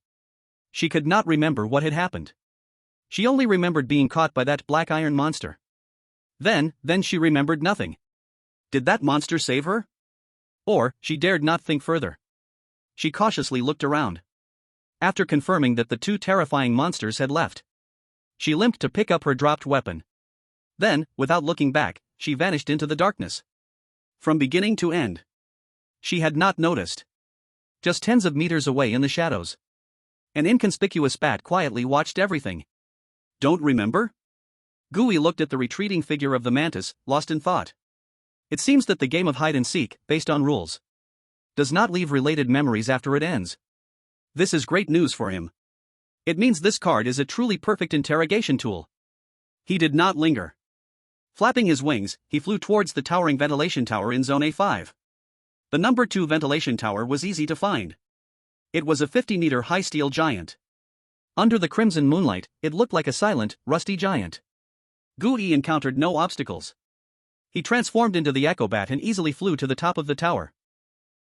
She could not remember what had happened. She only remembered being caught by that black iron monster. Then she remembered nothing. Did that monster save her? Or, she dared not think further. She cautiously looked around. after confirming that the two terrifying monsters had left. She limped to pick up her dropped weapon. Then, without looking back, she vanished into the darkness. From beginning to end. She had not noticed. Just tens of meters away in the shadows. An inconspicuous bat quietly watched everything. Don't remember? Gooey looked at the retreating figure of the mantis, lost in thought. It seems that the game of hide-and-seek, based on rules, does not leave related memories after it ends. This is great news for him. It means this card is a truly perfect interrogation tool. He did not linger. Flapping his wings, he flew towards the towering ventilation tower in Zone A5. The number 2 ventilation tower was easy to find. It was a 50-meter high steel giant. Under the crimson moonlight, it looked like a silent, rusty giant. Gooey encountered no obstacles. He transformed into the Echo Bat and easily flew to the top of the tower.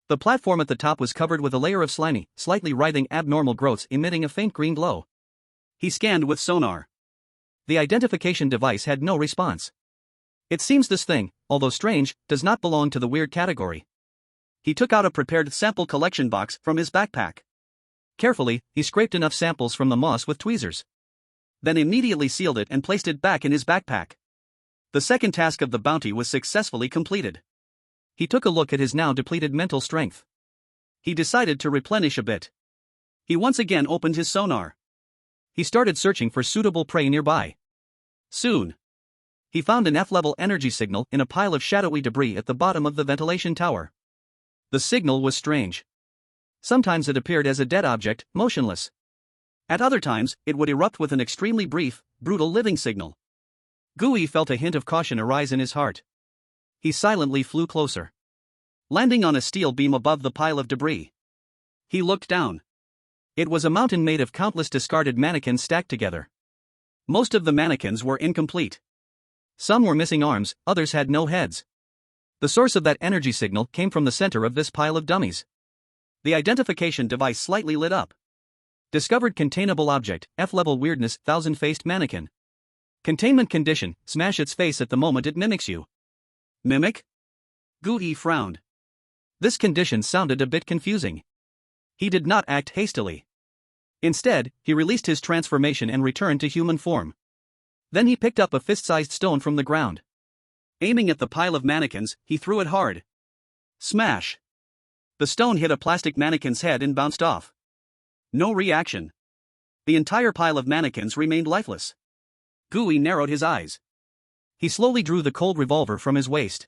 The platform at the top was covered with a layer of slimy, slightly writhing abnormal growths emitting a faint green glow. He scanned with sonar. The identification device had no response. It seems this thing, although strange, does not belong to the weird category. He took out a prepared sample collection box from his backpack. Carefully, he scraped enough samples from the moss with tweezers. Then immediately sealed it and placed it back in his backpack. The second task of the bounty was successfully completed. He took a look at his now depleted mental strength. He decided to replenish a bit. He once again opened his sonar. He started searching for suitable prey nearby. Soon, he found an F-level energy signal in a pile of shadowy debris at the bottom of the ventilation tower. The signal was strange. Sometimes it appeared as a dead object, motionless. At other times, it would erupt with an extremely brief, brutal living signal. Gooey felt a hint of caution arise in his heart. He silently flew closer, landing on a steel beam above the pile of debris. He looked down. It was a mountain made of countless discarded mannequins stacked together. Most of the mannequins were incomplete. Some were missing arms, others had no heads. The source of that energy signal came from the center of this pile of dummies. The identification device slightly lit up. Discovered containable object, F-level weirdness, thousand-faced mannequin. Containment condition, smash its face at the moment it mimics you. Mimic? Gooey frowned. This condition sounded a bit confusing. He did not act hastily. Instead, he released his transformation and returned to human form. Then he picked up a fist-sized stone from the ground. Aiming at the pile of mannequins, he threw it hard. Smash! The stone hit a plastic mannequin's head and bounced off. No reaction. The entire pile of mannequins remained lifeless. Gooey narrowed his eyes. He slowly drew the cold revolver from his waist.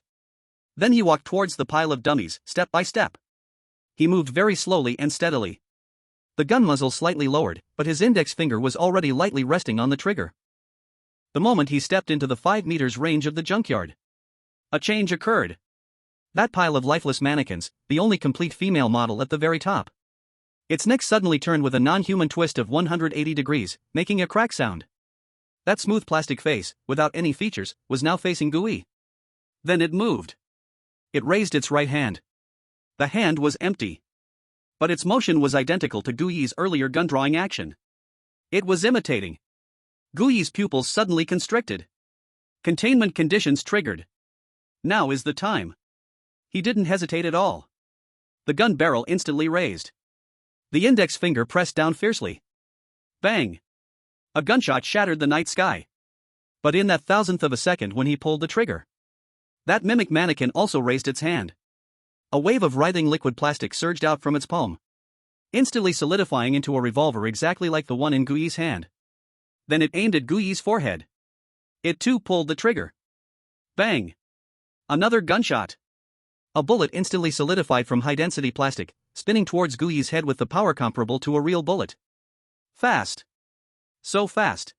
Then he walked towards the pile of dummies, step by step. He moved very slowly and steadily. The gun muzzle slightly lowered, but his index finger was already lightly resting on the trigger. The moment he stepped into the 5 meters range of the junkyard, a change occurred. That pile of lifeless mannequins, the only complete female model at the very top. Its neck suddenly turned with a non-human twist of 180 degrees, making a crack sound. That smooth plastic face, without any features, was now facing Gooey. Then it moved. It raised its right hand. The hand was empty. But its motion was identical to Gooey's earlier gun-drawing action. It was imitating. Gooey's pupils suddenly constricted. Containment conditions triggered. Now is the time. He didn't hesitate at all. The gun barrel instantly raised. The index finger pressed down fiercely. Bang! A gunshot shattered the night sky. But in that thousandth of a second when he pulled the trigger, that mimic mannequin also raised its hand. A wave of writhing liquid plastic surged out from its palm, instantly solidifying into a revolver exactly like the one in Gooey's hand. Then it aimed at Gooey's forehead. It too pulled the trigger. Bang! Another gunshot. A bullet instantly solidified from high-density plastic, spinning towards Gooey's head with the power comparable to a real bullet. Fast. So fast.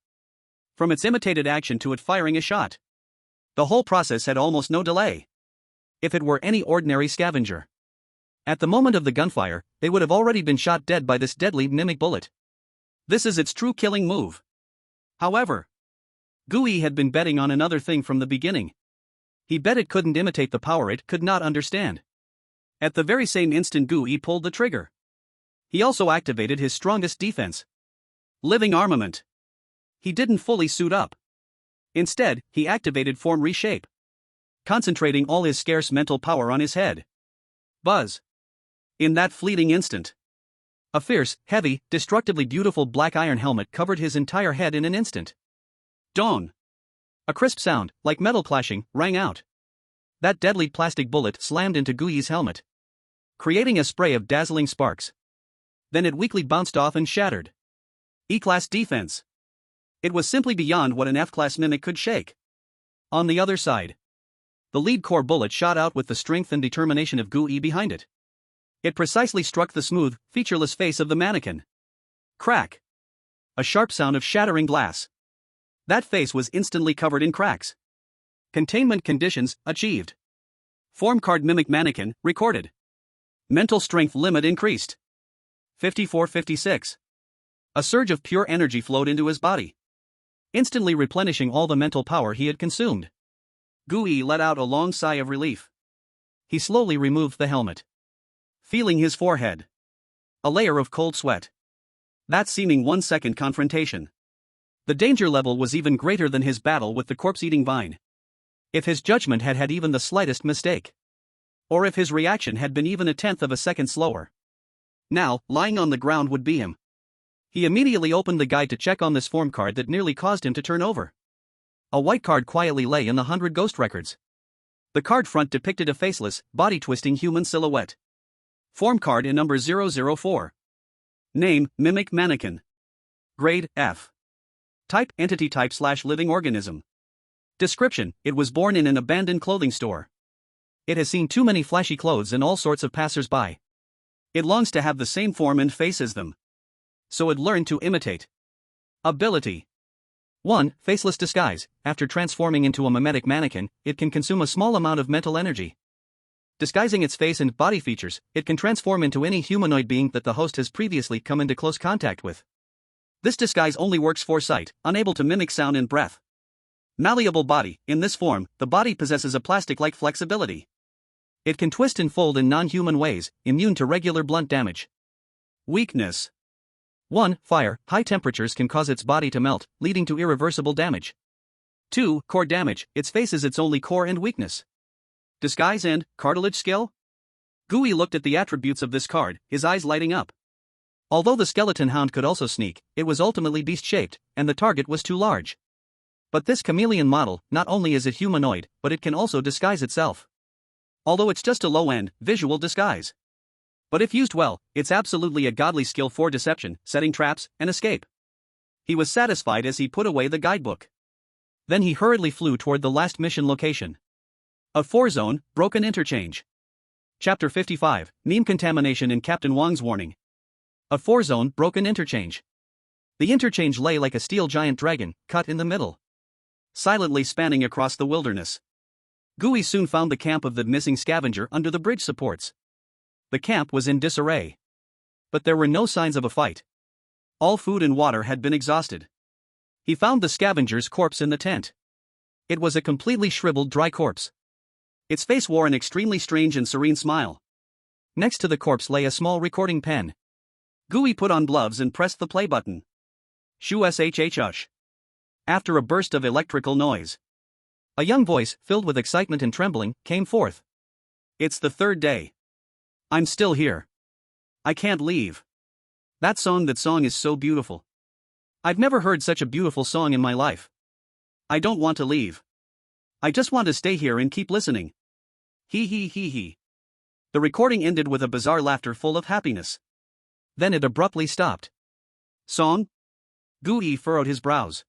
From its imitated action to it firing a shot. The whole process had almost no delay. If it were any ordinary scavenger, at the moment of the gunfire, they would have already been shot dead by this deadly mimic bullet. This is its true killing move. However, Gooey had been betting on another thing from the beginning. He bet it couldn't imitate the power it could not understand. At the very same instant Gooey pulled the trigger, he also activated his strongest defense. Living armament. He didn't fully suit up. Instead, he activated form reshape, concentrating all his scarce mental power on his head. Buzz. In that fleeting instant, A fierce, heavy, destructively beautiful black iron helmet covered his entire head in an instant. Dong! A crisp sound, like metal clashing, rang out. That deadly plastic bullet slammed into Gui's helmet, creating a spray of dazzling sparks. Then it weakly bounced off and shattered. E-class defense. It was simply beyond what an F-class mimic could shake. On the other side, the lead core bullet shot out with the strength and determination of Gui behind it. It precisely struck the smooth, featureless face of the mannequin. Crack! A sharp sound of shattering glass. That face was instantly covered in cracks. Containment conditions achieved. Form card mimic mannequin recorded. Mental strength limit increased. 54-56. A surge of pure energy flowed into his body, instantly replenishing all the mental power he had consumed. Gui let out a long sigh of relief. He slowly removed the helmet, feeling his forehead. A layer of cold sweat. That seeming 1-second confrontation. The danger level was even greater than his battle with the corpse-eating vine. If his judgment had had even the slightest mistake, or if his reaction had been even a tenth of a second slower, now, lying on the ground would be him. He immediately opened the guide to check on this form card that nearly caused him to turn over. A white card quietly lay in the 100 ghost records. The card front depicted a faceless, body-twisting human silhouette. Form card in number 004. Name, Mimic Mannequin. Grade, F. Type, Entity type / living organism. Description, it was born in an abandoned clothing store. It has seen too many flashy clothes and all sorts of passers-by. It longs to have the same form and face as them, so it learned to imitate. Ability 1. Faceless disguise. After transforming into a memetic mannequin, it can consume a small amount of mental energy. Disguising its face and body features, it can transform into any humanoid being that the host has previously come into close contact with. This disguise only works for sight, unable to mimic sound and breath. Malleable body. In this form, the body possesses a plastic-like flexibility. It can twist and fold in non-human ways, immune to regular blunt damage. Weakness 1. Fire. High temperatures can cause its body to melt, leading to irreversible damage. 2. Core damage. Its face is its only core and weakness. Disguise and cartilage skill? Gui looked at the attributes of this card, his eyes lighting up. Although the skeleton hound could also sneak, it was ultimately beast-shaped, and the target was too large. But this chameleon model, not only is it humanoid, but it can also disguise itself. Although it's just a low-end, visual disguise. But if used well, it's absolutely a godly skill for deception, setting traps, and escape. He was satisfied as he put away the guidebook. Then he hurriedly flew toward the last mission location. A 4-zone, broken interchange. Chapter 55, Meme Contamination in Captain Wang's Warning. A 4-zone, broken interchange. The interchange lay like a steel giant dragon, cut in the middle, silently spanning across the wilderness. Gui soon found the camp of the missing scavenger under the bridge supports. The camp was in disarray, but there were no signs of a fight. All food and water had been exhausted. He found the scavenger's corpse in the tent. It was a completely shriveled dry corpse. Its face wore an extremely strange and serene smile. Next to the corpse lay a small recording pen. Gui put on gloves and pressed the play button. Shoo shh. After a burst of electrical noise, a young voice, filled with excitement and trembling, came forth. It's the third day. I'm still here. I can't leave. That song is so beautiful. I've never heard such a beautiful song in my life. I don't want to leave. I just want to stay here and keep listening. Hee hee hee hee. The recording ended with a bizarre laughter full of happiness. Then it abruptly stopped. Song? Gui furrowed his brows.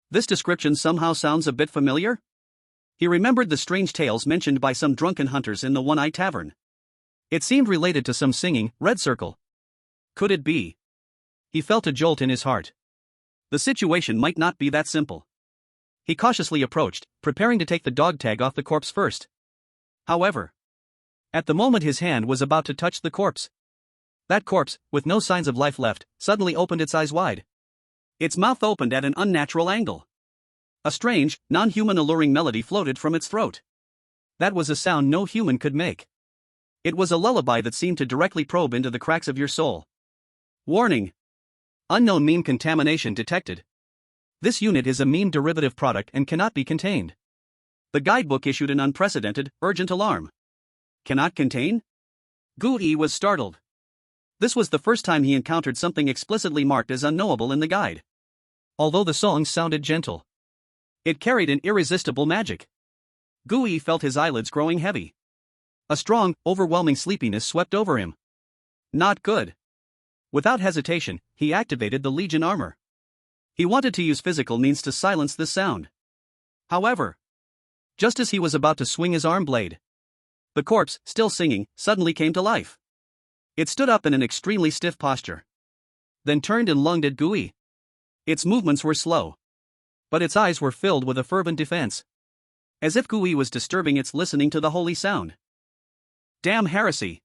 This description somehow sounds a bit familiar? He remembered the strange tales mentioned by some drunken hunters in the One-Eye Tavern. It seemed related to some singing, red circle. Could it be? He felt a jolt in his heart. The situation might not be that simple. He cautiously approached, preparing to take the dog tag off the corpse first. However, at the moment his hand was about to touch the corpse, that corpse, with no signs of life left, suddenly opened its eyes wide. Its mouth opened at an unnatural angle. A strange, non-human alluring melody floated from its throat. That was a sound no human could make. It was a lullaby that seemed to directly probe into the cracks of your soul. Warning! Unknown meme contamination detected. This unit is a meme derivative product and cannot be contained. The guidebook issued an unprecedented, urgent alarm. Cannot contain? Gui was startled. This was the first time he encountered something explicitly marked as unknowable in the guide. Although the song sounded gentle, it carried an irresistible magic. Gui felt his eyelids growing heavy. A strong, overwhelming sleepiness swept over him. Not good. Without hesitation, he activated the Legion armor. He wanted to use physical means to silence this sound. However, just as he was about to swing his arm blade, the corpse, still singing, suddenly came to life. It stood up in an extremely stiff posture, then turned and lunged at Gui. Its movements were slow, but its eyes were filled with a fervent defense, as if Gui was disturbing its listening to the holy sound. Damn heresy!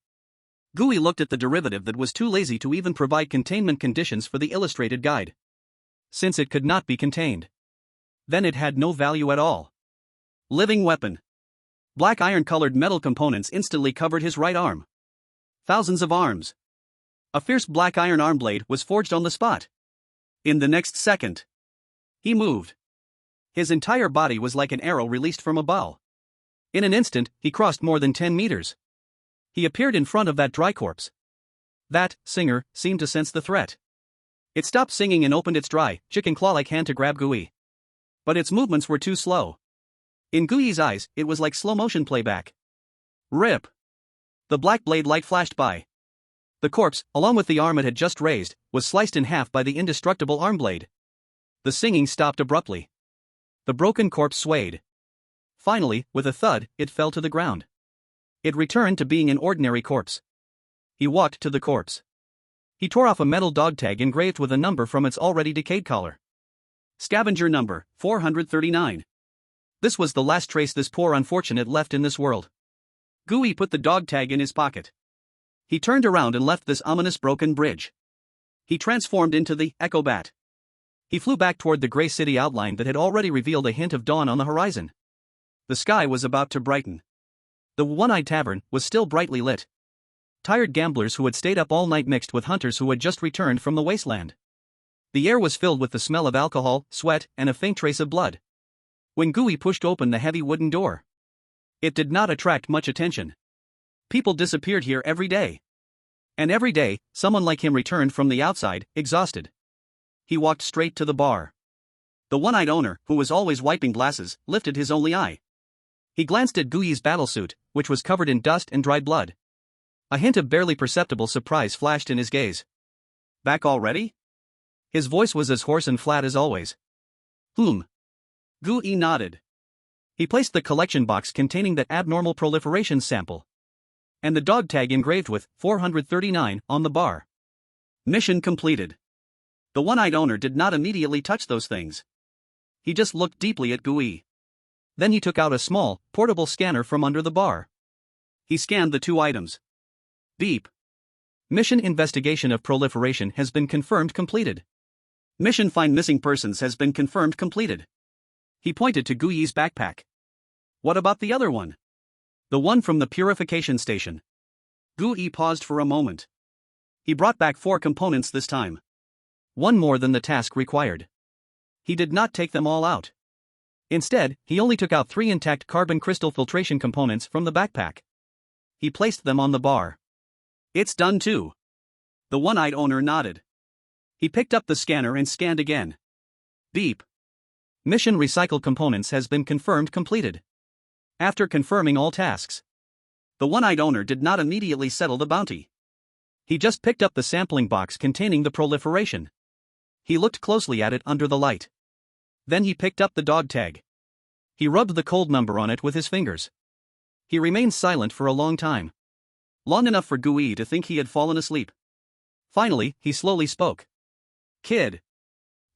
Gui looked at the derivative that was too lazy to even provide containment conditions for the illustrated guide. Since it could not be contained, then it had no value at all. Living weapon. Black iron-colored metal components instantly covered his right arm. Thousands of arms. A fierce black iron arm blade was forged on the spot. In the next second, he moved. His entire body was like an arrow released from a bow. In an instant, he crossed more than 10 meters. He appeared in front of that dry corpse. That singer seemed to sense the threat. It stopped singing and opened its dry, chicken claw-like hand to grab Gui. But its movements were too slow. In Gui's eyes, it was like slow-motion playback. Rip! The black blade light flashed by. The corpse, along with the arm it had just raised, was sliced in half by the indestructible arm blade. The singing stopped abruptly. The broken corpse swayed. Finally, with a thud, it fell to the ground. It returned to being an ordinary corpse. He walked to the corpse. He tore off a metal dog tag engraved with a number from its already decayed collar. Scavenger number, 439. This was the last trace this poor unfortunate left in this world. Gui put the dog tag in his pocket. He turned around and left this ominous broken bridge. He transformed into the Echo Bat. He flew back toward the gray city outline that had already revealed a hint of dawn on the horizon. The sky was about to brighten. The One-Eyed Tavern was still brightly lit. Tired gamblers who had stayed up all night mixed with hunters who had just returned from the wasteland. The air was filled with the smell of alcohol, sweat, and a faint trace of blood. When Gui pushed open the heavy wooden door, it did not attract much attention. People disappeared here every day. And every day, someone like him returned from the outside, exhausted. He walked straight to the bar. The one-eyed owner, who was always wiping glasses, lifted his only eye. He glanced at Gui's battlesuit, which was covered in dust and dried blood. A hint of barely perceptible surprise flashed in his gaze. Back already? His voice was as hoarse and flat as always. Gui nodded. He placed the collection box containing that abnormal proliferation sample and the dog tag engraved with 439 on the bar. Mission completed. The one-eyed owner did not immediately touch those things. He just looked deeply at Gui. Then he took out a small, portable scanner from under the bar. He scanned the two items. Beep. Mission investigation of proliferation has been confirmed completed. Mission find missing persons has been confirmed completed. He pointed to Gui's backpack. What about the other one? The one from the purification station. Gui paused for a moment. He brought back 4 components this time. One more than the task required. He did not take them all out. Instead, he only took out 3 intact carbon crystal filtration components from the backpack. He placed them on the bar. It's done too. The one-eyed owner nodded. He picked up the scanner and scanned again. Beep. Mission recycled components has been confirmed completed. After confirming all tasks, the one-eyed owner did not immediately settle the bounty. He just picked up the sampling box containing the proliferation. He looked closely at it under the light. Then he picked up the dog tag. He rubbed the cold number on it with his fingers. He remained silent for a long time. Long enough for Gui to think he had fallen asleep. Finally, he slowly spoke. Kid.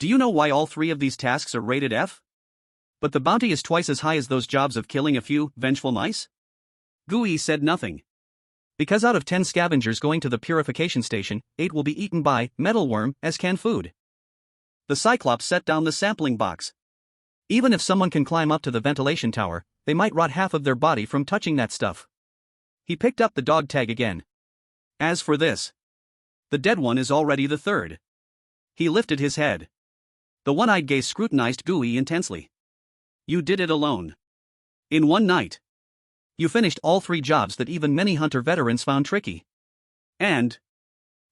Do you know why all 3 of these tasks are rated F? But the bounty is twice as high as those jobs of killing a few vengeful mice? Gui said nothing. Because out of 10 scavengers going to the purification station, 8 will be eaten by metalworm as canned food. The Cyclops set down the sampling box. Even if someone can climb up to the ventilation tower, they might rot half of their body from touching that stuff. He picked up the dog tag again. As for this, the dead one is already the 3rd. He lifted his head. The one-eyed gaze scrutinized Gui intensely. You did it alone. In one night. You finished all 3 jobs that even many hunter veterans found tricky. And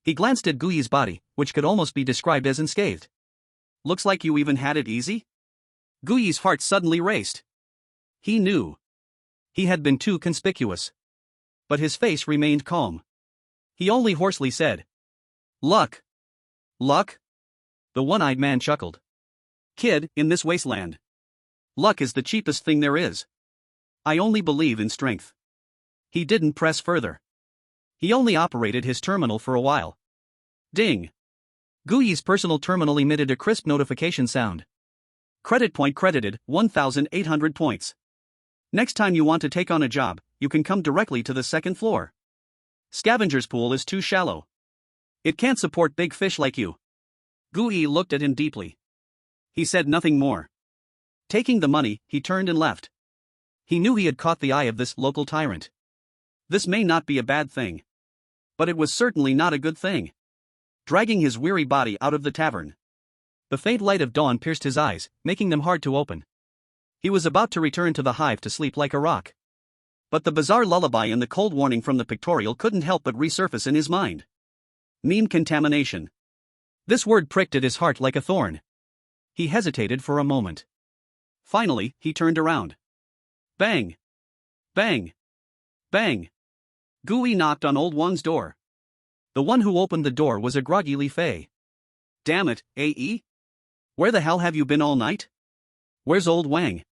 He glanced at Gui's body, which could almost be described as unscathed. Looks like you even had it easy? Gui's heart suddenly raced. He knew. He had been too conspicuous. But his face remained calm. He only hoarsely said, "Luck." "Luck?" The one-eyed man chuckled. "Kid, in this wasteland, luck is the cheapest thing there is. I only believe in strength." He didn't press further. He only operated his terminal for a while. Ding. Gui's personal terminal emitted a crisp notification sound. Credit point credited, 1,800 points. Next time you want to take on a job, you can come directly to the second floor. Scavenger's pool is too shallow. It can't support big fish like you. Gui looked at him deeply. He said nothing more. Taking the money, he turned and left. He knew he had caught the eye of this local tyrant. This may not be a bad thing. But it was certainly not a good thing. Dragging his weary body out of the tavern. The faint light of dawn pierced his eyes, making them hard to open. He was about to return to the hive to sleep like a rock. But the bizarre lullaby and the cold warning from the pictorial couldn't help but resurface in his mind. Meme contamination. This word pricked at his heart like a thorn. He hesitated for a moment. Finally, he turned around. Bang! Bang! Bang! Gui knocked on old Wang's door. The one who opened the door was a groggy Li Fei. "Damn it, AE? Where the hell have you been all night? Where's old Wang?"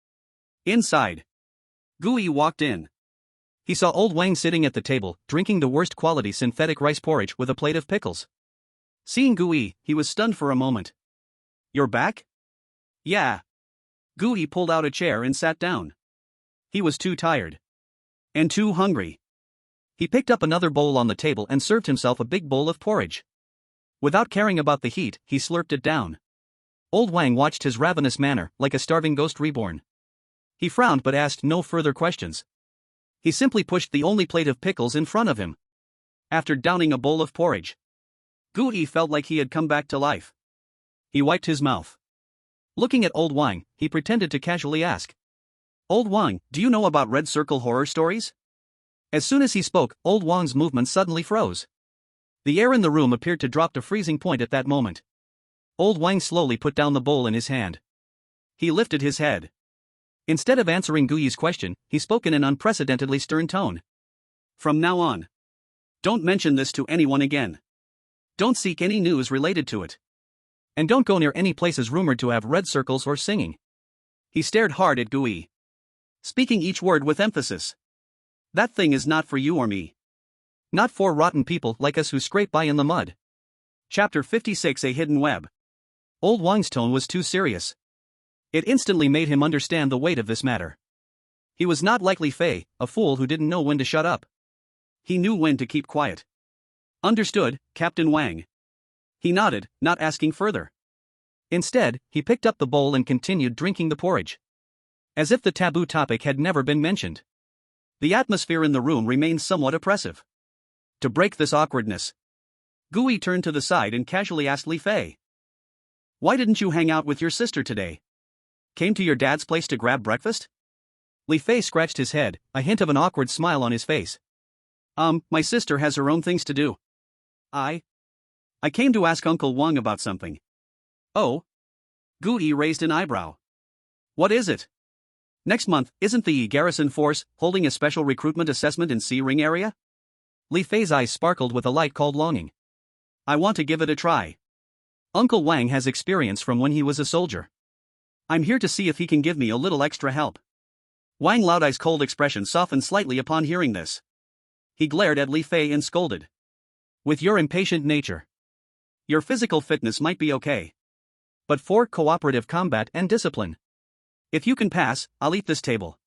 "Inside." Gui walked in. He saw old Wang sitting at the table, drinking the worst quality synthetic rice porridge with a plate of pickles. Seeing Gui, he was stunned for a moment. "You're back?" "Yeah." Gui pulled out a chair and sat down. He was too tired. And too hungry. He picked up another bowl on the table and served himself a big bowl of porridge. Without caring about the heat, he slurped it down. Old Wang watched his ravenous manner, like a starving ghost reborn. He frowned but asked no further questions. He simply pushed the only plate of pickles in front of him. After downing a bowl of porridge, Gui felt like he had come back to life. He wiped his mouth. Looking at old Wang, he pretended to casually ask, "Old Wang, do you know about Red Circle horror stories?" As soon as he spoke, old Wang's movement suddenly froze. The air in the room appeared to drop to freezing point at that moment. Old Wang slowly put down the bowl in his hand. He lifted his head. Instead of answering Gui's question, he spoke in an unprecedentedly stern tone. "From now on, don't mention this to anyone again. Don't seek any news related to it. And don't go near any places rumored to have red circles or singing." He stared hard at Gui, speaking each word with emphasis. "That thing is not for you or me. Not for rotten people like us who scrape by in the mud." Chapter 56: A Hidden Web. Old Wang's tone was too serious. It instantly made him understand the weight of this matter. He was not like Li Fei, a fool who didn't know when to shut up. He knew when to keep quiet. "Understood, Captain Wang." He nodded, not asking further. Instead, he picked up the bowl and continued drinking the porridge. As if the taboo topic had never been mentioned. The atmosphere in the room remained somewhat oppressive. To break this awkwardness, Gui turned to the side and casually asked Li Fei, "Why didn't you hang out with your sister today? Came to your dad's place to grab breakfast?" Li Fei scratched his head, a hint of an awkward smile on his face. My sister has her own things to do. I came to ask Uncle Wang about something." "Oh?" Gui raised an eyebrow. "What is it?" "Next month, isn't the garrison force holding a special recruitment assessment in C-Ring area?" Li Fei's eyes sparkled with a light cold longing. "I want to give it a try. Uncle Wang has experience from when he was a soldier. I'm here to see if he can give me a little extra help." Wang Laodai's cold expression softened slightly upon hearing this. He glared at Li Fei and scolded. "With your impatient nature, your physical fitness might be okay. But for cooperative combat and discipline, if you can pass, I'll eat this table."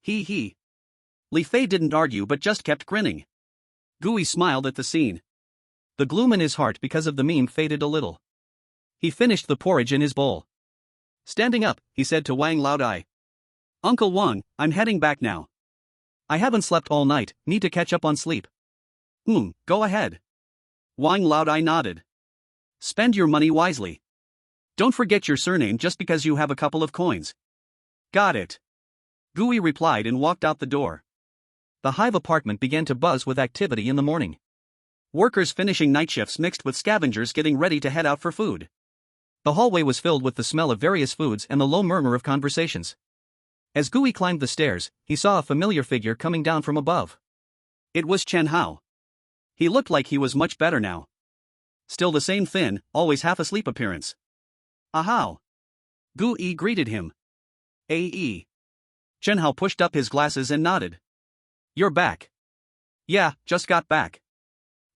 He. Li Fei didn't argue but just kept grinning. Gui smiled at the scene. The gloom in his heart because of the meme faded a little. He finished the porridge in his bowl. Standing up, he said to Wang Laodai, "Uncle Wang, I'm heading back now. I haven't slept all night, need to catch up on sleep." Go ahead." Wang Laodai nodded. "Spend your money wisely. Don't forget your surname just because you have a couple of coins." "Got it." Gui replied and walked out the door. The hive apartment began to buzz with activity in the morning. Workers finishing night shifts mixed with scavengers getting ready to head out for food. The hallway was filled with the smell of various foods and the low murmur of conversations. As Gui climbed the stairs, he saw a familiar figure coming down from above. It was Chen Hao. He looked like he was much better now. Still the same thin, always half-asleep appearance. Ahau! Gui greeted him. Ae. Chen Hao pushed up his glasses and nodded. You're back. Yeah, just got back.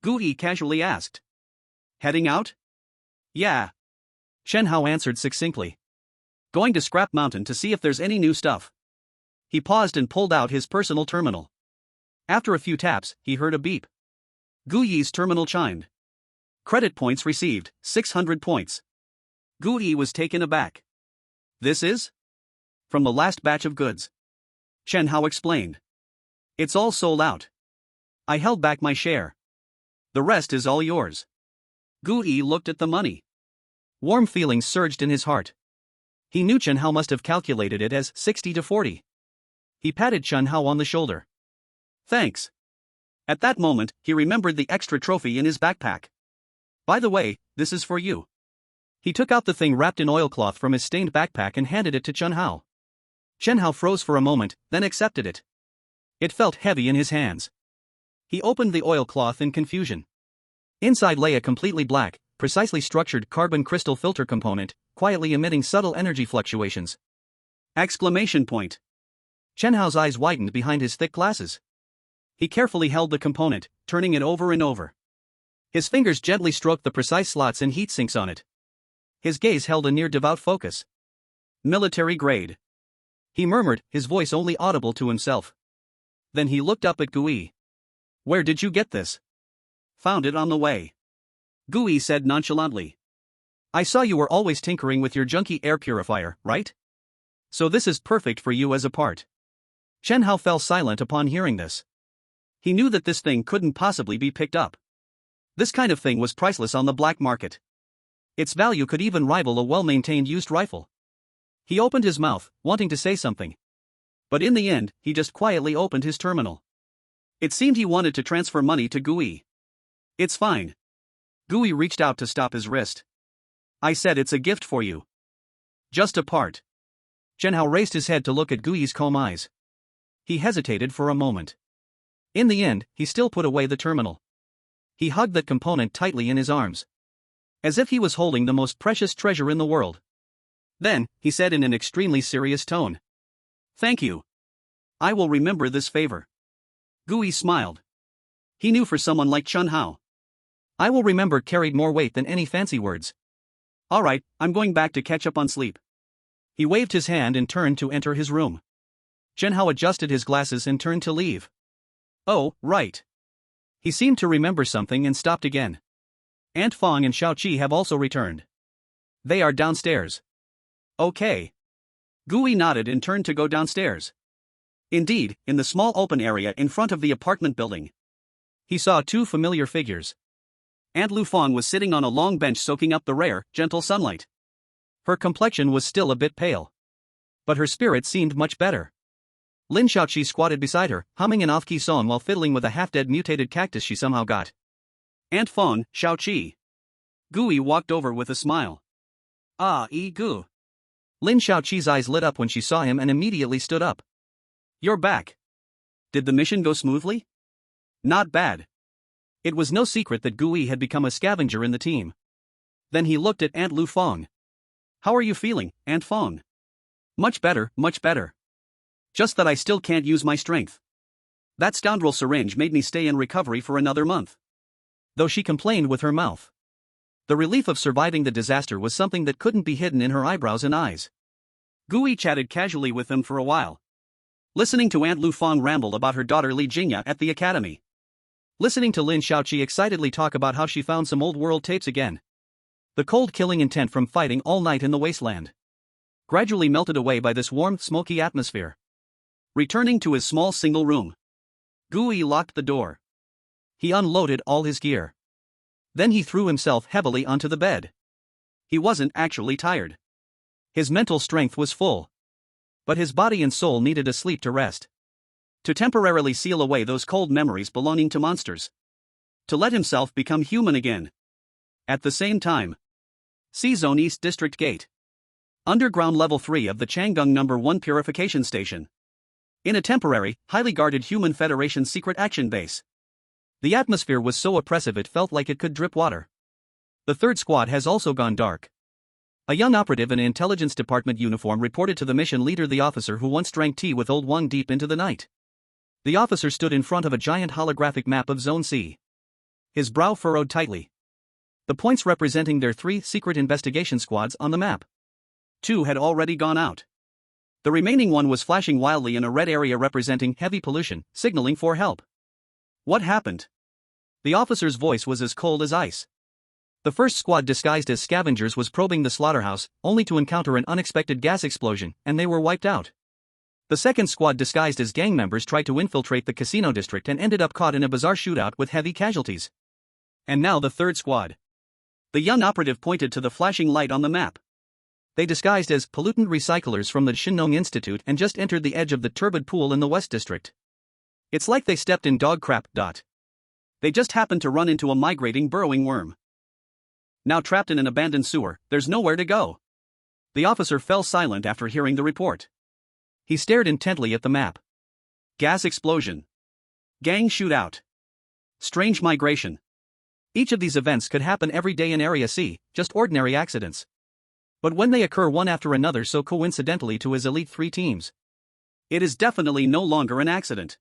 Gui casually asked. Heading out? Yeah. Chen Hao answered succinctly. Going to Scrap Mountain to see if there's any new stuff. He paused and pulled out his personal terminal. After a few taps, he heard a beep. Gui's terminal chimed. Credit points received, 600 points. Gui was taken aback. This is? From the last batch of goods. Chen Hao explained. It's all sold out. I held back my share. The rest is all yours. Gui looked at the money. Warm feelings surged in his heart. He knew Chen Hao must have calculated it as 60 to 40. He patted Chen Hao on the shoulder. Thanks. At that moment, he remembered the extra trophy in his backpack. By the way, this is for you. He took out the thing wrapped in oilcloth from his stained backpack and handed it to Chen Hao. Chen Hao froze for a moment, then accepted it. It felt heavy in his hands. He opened the oilcloth in confusion. Inside lay a completely black, precisely structured carbon crystal filter component, quietly emitting subtle energy fluctuations. Exclamation point. Chen Hao's eyes widened behind his thick glasses. He carefully held the component, turning it over and over. His fingers gently stroked the precise slots and heat sinks on it. His gaze held a near devout focus. Military grade. He murmured, his voice only audible to himself. Then he looked up at Gui. Where did you get this? Found it on the way. Gui said nonchalantly. I saw you were always tinkering with your junky air purifier, right? So this is perfect for you as a part. Chen Hao fell silent upon hearing this. He knew that this thing couldn't possibly be picked up. This kind of thing was priceless on the black market. Its value could even rival a well-maintained used rifle. He opened his mouth, wanting to say something. But in the end, he just quietly opened his terminal. It seemed he wanted to transfer money to Gui. It's fine. Gui reached out to stop his wrist. I said it's a gift for you. Just a part. Chen Hao raised his head to look at Gui's calm eyes. He hesitated for a moment. In the end, he still put away the terminal. He hugged that component tightly in his arms. As if he was holding the most precious treasure in the world. Then, he said in an extremely serious tone. Thank you. I will remember this favor. Gui smiled. He knew for someone like Chen Hao. I will remember carried more weight than any fancy words. Alright, I'm going back to catch up on sleep. He waved his hand and turned to enter his room. Chen Hao adjusted his glasses and turned to leave. Oh, right. He seemed to remember something and stopped again. Aunt Fong and Xiaoqi have also returned. They are downstairs. Okay. Gui nodded and turned to go downstairs. Indeed, in the small open area in front of the apartment building, he saw two familiar figures. Aunt Lu Fong was sitting on a long bench soaking up the rare, gentle sunlight. Her complexion was still a bit pale. But her spirit seemed much better. Lin Xiaoqi squatted beside her, humming an off-key song while fiddling with a half-dead mutated cactus she somehow got. Aunt Fong, Xiaoqi. Gui walked over with a smile. Ah, Gu. Lin Xiaoqi's eyes lit up when she saw him and immediately stood up. You're back. Did the mission go smoothly? Not bad. It was no secret that Gui had become a scavenger in the team. Then he looked at Aunt Lu Fong. How are you feeling, Aunt Fong? Much better, much better. Just that I still can't use my strength. That scoundrel syringe made me stay in recovery for another month. Though she complained with her mouth. The relief of surviving the disaster was something that couldn't be hidden in her eyebrows and eyes. Gui chatted casually with them for a while. Listening to Aunt Lu Fong ramble about her daughter Li Jingya at the academy. Listening to Lin Xiaoqi excitedly talk about how she found some old world tapes again. The cold killing intent from fighting all night in the wasteland. Gradually melted away by this warm, smoky atmosphere. Returning to his small single room. Gui locked the door. He unloaded all his gear. Then he threw himself heavily onto the bed. He wasn't actually tired. His mental strength was full. But his body and soul needed a sleep to rest. To temporarily seal away those cold memories belonging to monsters. to let himself become human again. At the same time, C-Zone East District Gate. Underground Level 3 of the Changgung No. 1 Purification Station. In a temporary, highly guarded Human Federation secret action base. The atmosphere was so oppressive it felt like it could drip water. The third squad has also gone dark. A young operative in an intelligence department uniform reported to the mission leader, the officer who once drank tea with Old Wang deep into the night. The officer stood in front of a giant holographic map of Zone C. His brow furrowed tightly. The points representing their 3 secret investigation squads on the map. 2 had already gone out. The remaining one was flashing wildly in a red area representing heavy pollution, signaling for help. What happened? The officer's voice was as cold as ice. The first squad, disguised as scavengers, was probing the slaughterhouse, only to encounter an unexpected gas explosion, and they were wiped out. The second squad, disguised as gang members, tried to infiltrate the casino district and ended up caught in a bizarre shootout with heavy casualties. And now the third squad. The young operative pointed to the flashing light on the map. They disguised as pollutant recyclers from the Shinong Institute and just entered the edge of the turbid pool in the West District. It's like they stepped in dog crap. They just happened to run into a migrating burrowing worm. Now trapped in an abandoned sewer, there's nowhere to go. The officer fell silent after hearing the report. He stared intently at the map. Gas explosion. Gang shootout. Strange migration. Each of these events could happen every day in Area C, just ordinary accidents. But when they occur one after another so coincidentally to his elite 3 teams, it is definitely no longer an accident.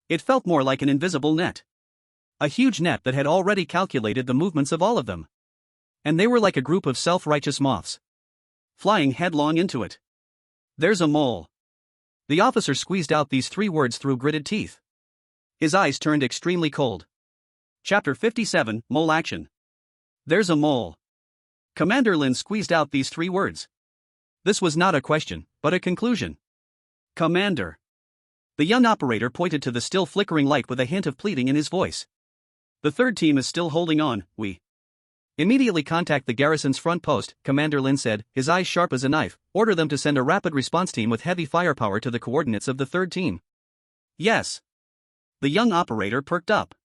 It felt more like an invisible net. A huge net that had already calculated the movements of all of them. And they were like a group of self-righteous moths, flying headlong into it. There's a mole. The officer squeezed out these 3 words through gritted teeth. His eyes turned extremely cold. Chapter 57, Mole Action. There's a mole. Commander Lin squeezed out these 3 words. This was not a question, but a conclusion. Commander. The young operator pointed to the still flickering light with a hint of pleading in his voice. The third team is still holding on. We immediately contact the garrison's front post, Commander Lin said, his eyes sharp as a knife. Order them to send a rapid response team with heavy firepower to the coordinates of the third team. Yes. The young operator perked up.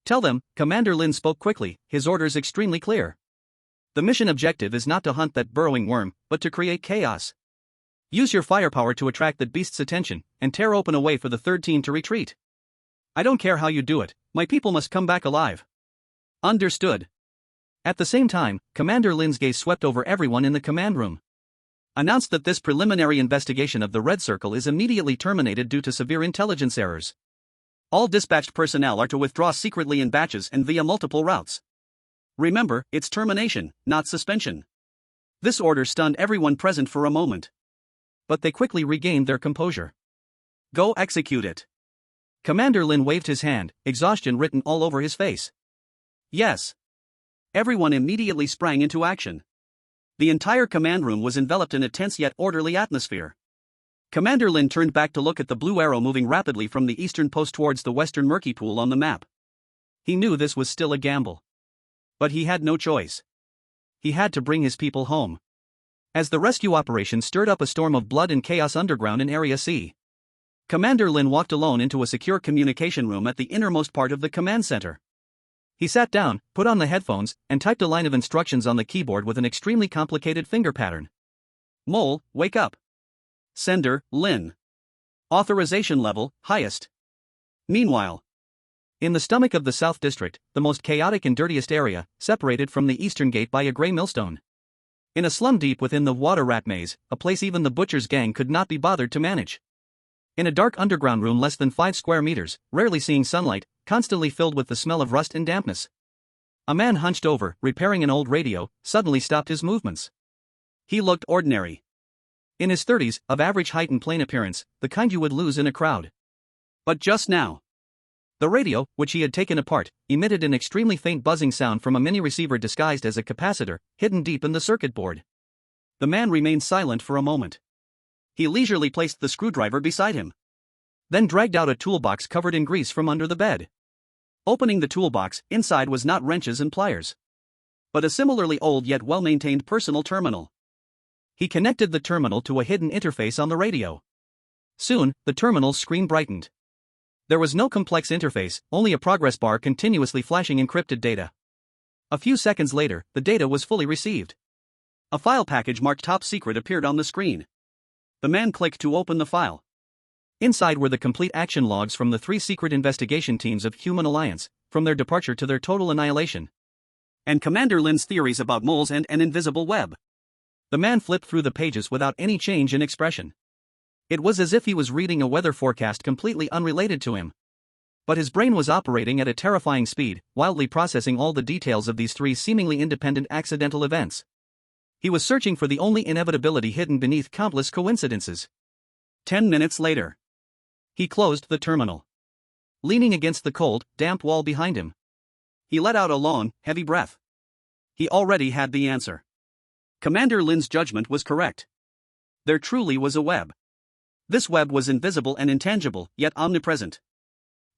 Tell them, Commander Lin spoke quickly, his orders extremely clear. The mission objective is not to hunt that burrowing worm, but to create chaos. Use your firepower to attract that beast's attention, and tear open a way for the third team to retreat. I don't care how you do it, my people must come back alive. Understood. At the same time, Commander Lin's gaze swept over everyone in the command room. Announced that this preliminary investigation of the Red Circle is immediately terminated due to severe intelligence errors. All dispatched personnel are to withdraw secretly in batches and via multiple routes. Remember, it's termination, not suspension. This order stunned everyone present for a moment. But they quickly regained their composure. Go execute it. Commander Lin waved his hand, exhaustion written all over his face. Yes. Everyone immediately sprang into action. The entire command room was enveloped in a tense yet orderly atmosphere. Commander Lin turned back to look at the blue arrow moving rapidly from the eastern post towards the western murky pool on the map. He knew this was still a gamble. But he had no choice. He had to bring his people home. As the rescue operation stirred up a storm of blood and chaos underground in Area C, Commander Lin walked alone into a secure communication room at the innermost part of the command center. He sat down, put on the headphones, and typed a line of instructions on the keyboard with an extremely complicated finger pattern. Mole, wake up. Sender, Lin. Authorization level, highest. Meanwhile, in the stomach of the South District, the most chaotic and dirtiest area, separated from the eastern gate by a gray millstone. In a slum deep within the water rat maze, a place even the butcher's gang could not be bothered to manage. In a dark underground room less than 5 square meters, rarely seeing sunlight, constantly filled with the smell of rust and dampness. A man hunched over, repairing an old radio, suddenly stopped his movements. He looked ordinary. In his 30s, of average height and plain appearance, the kind you would lose in a crowd. But just now, the radio, which he had taken apart, emitted an extremely faint buzzing sound from a mini receiver disguised as a capacitor, hidden deep in the circuit board. The man remained silent for a moment. He leisurely placed the screwdriver beside him. Then dragged out a toolbox covered in grease from under the bed. Opening the toolbox, inside was not wrenches and pliers, but a similarly old yet well-maintained personal terminal. He connected the terminal to a hidden interface on the radio. Soon, the terminal's screen brightened. There was no complex interface, only a progress bar continuously flashing encrypted data. A few seconds later, the data was fully received. A file package marked top secret appeared on the screen. The man clicked to open the file. Inside were the complete action logs from the 3 secret investigation teams of Human Alliance, from their departure to their total annihilation. And Commander Lin's theories about moles and an invisible web. The man flipped through the pages without any change in expression. It was as if he was reading a weather forecast completely unrelated to him. But his brain was operating at a terrifying speed, wildly processing all the details of these 3 seemingly independent accidental events. He was searching for the only inevitability hidden beneath countless coincidences. 10 minutes later. He closed the terminal. Leaning against the cold, damp wall behind him, he let out a long, heavy breath. He already had the answer. Commander Lin's judgment was correct. There truly was a web. This web was invisible and intangible, yet omnipresent.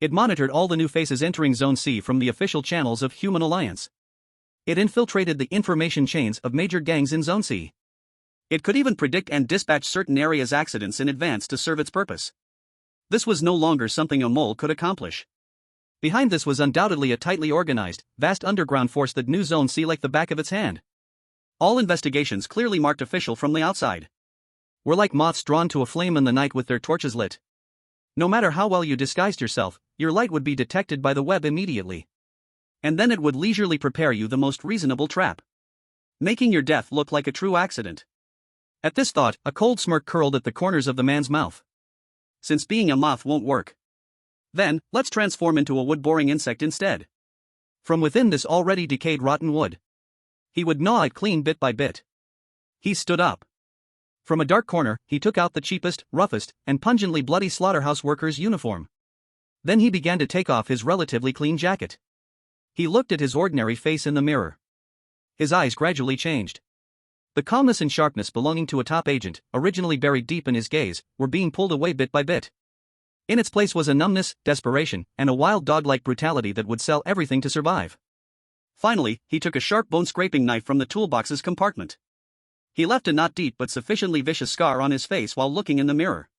It monitored all the new faces entering Zone C from the official channels of Human Alliance. It infiltrated the information chains of major gangs in Zone C. It could even predict and dispatch certain areas' accidents in advance to serve its purpose. This was no longer something a mole could accomplish. Behind this was undoubtedly a tightly organized, vast underground force that knew Zone C like the back of its hand. All investigations clearly marked official from the outside. Were like moths drawn to a flame in the night with their torches lit. No matter how well you disguised yourself, your light would be detected by the web immediately. And then it would leisurely prepare you the most reasonable trap, making your death look like a true accident. At this thought, a cold smirk curled at the corners of the man's mouth. Since being a moth won't work, then, let's transform into a wood-boring insect instead. From within this already decayed rotten wood, he would gnaw it clean bit by bit. He stood up. From a dark corner, he took out the cheapest, roughest, and pungently bloody slaughterhouse worker's uniform. Then he began to take off his relatively clean jacket. He looked at his ordinary face in the mirror. His eyes gradually changed. The calmness and sharpness belonging to a top agent, originally buried deep in his gaze, were being pulled away bit by bit. In its place was a numbness, desperation, and a wild dog-like brutality that would sell everything to survive. Finally, he took a sharp bone-scraping knife from the toolbox's compartment. He left a not deep but sufficiently vicious scar on his face while looking in the mirror.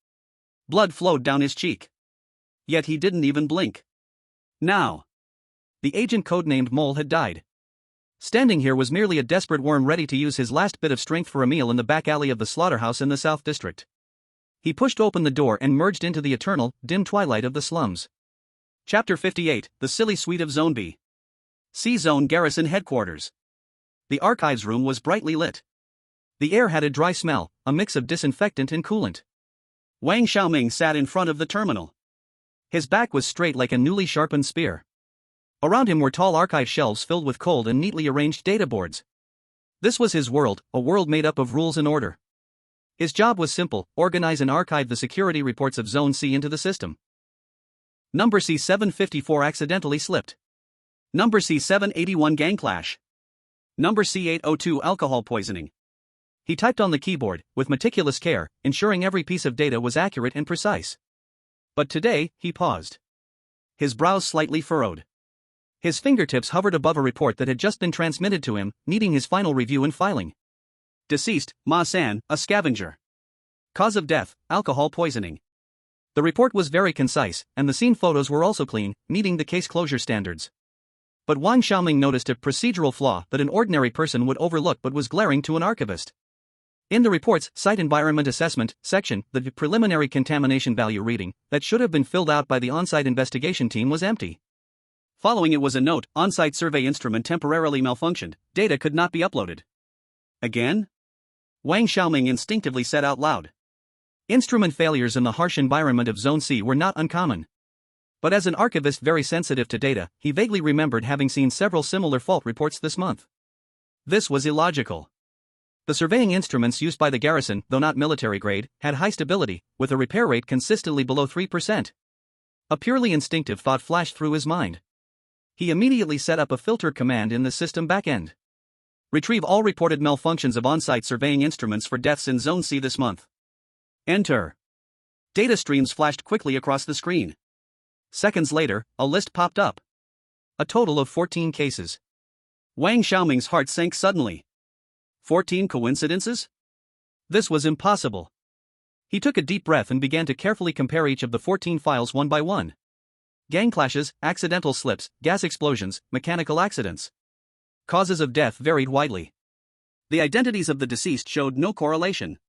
Blood flowed down his cheek. Yet he didn't even blink. Now, the agent codenamed Mole had died. Standing here was merely a desperate worm ready to use his last bit of strength for a meal in the back alley of the slaughterhouse in the South District. He pushed open the door and merged into the eternal, dim twilight of the slums. Chapter 58, The Silly Suite of Zone B. C-Zone Garrison Headquarters. The archives room was brightly lit. The air had a dry smell, a mix of disinfectant and coolant. Wang Xiaoming sat in front of the terminal. His back was straight like a newly sharpened spear. Around him were tall archive shelves filled with cold and neatly arranged data boards. This was his world, a world made up of rules and order. His job was simple: organize and archive the security reports of Zone C into the system. Number C754 accidentally slipped. Number C781 gang clash. Number C802 alcohol poisoning. He typed on the keyboard, with meticulous care, ensuring every piece of data was accurate and precise. But today, he paused. His brows slightly furrowed. His fingertips hovered above a report that had just been transmitted to him, needing his final review and filing. Deceased, Ma San, a scavenger. Cause of death, alcohol poisoning. The report was very concise, and the scene photos were also clean, meeting the case closure standards. But Wang Xiaoming noticed a procedural flaw that an ordinary person would overlook but was glaring to an archivist. In the report's Site Environment Assessment section, the preliminary contamination value reading that should have been filled out by the on-site investigation team was empty. Following it was a note: on-site survey instrument temporarily malfunctioned, data could not be uploaded. Again? Wang Xiaoming instinctively said out loud. Instrument failures in the harsh environment of Zone C were not uncommon. But as an archivist very sensitive to data, he vaguely remembered having seen several similar fault reports this month. This was illogical. The surveying instruments used by the garrison, though not military grade, had high stability, with a repair rate consistently below 3%. A purely instinctive thought flashed through his mind. He immediately set up a filter command in the system backend. Retrieve all reported malfunctions of on-site surveying instruments for deaths in Zone C this month. Enter. Data streams flashed quickly across the screen. Seconds later, a list popped up. A total of 14 cases. Wang Xiaoming's heart sank suddenly. 14 coincidences? This was impossible. He took a deep breath and began to carefully compare each of the 14 files one by one. Gang clashes, accidental slips, gas explosions, mechanical accidents. Causes of death varied widely. The identities of the deceased showed no correlation.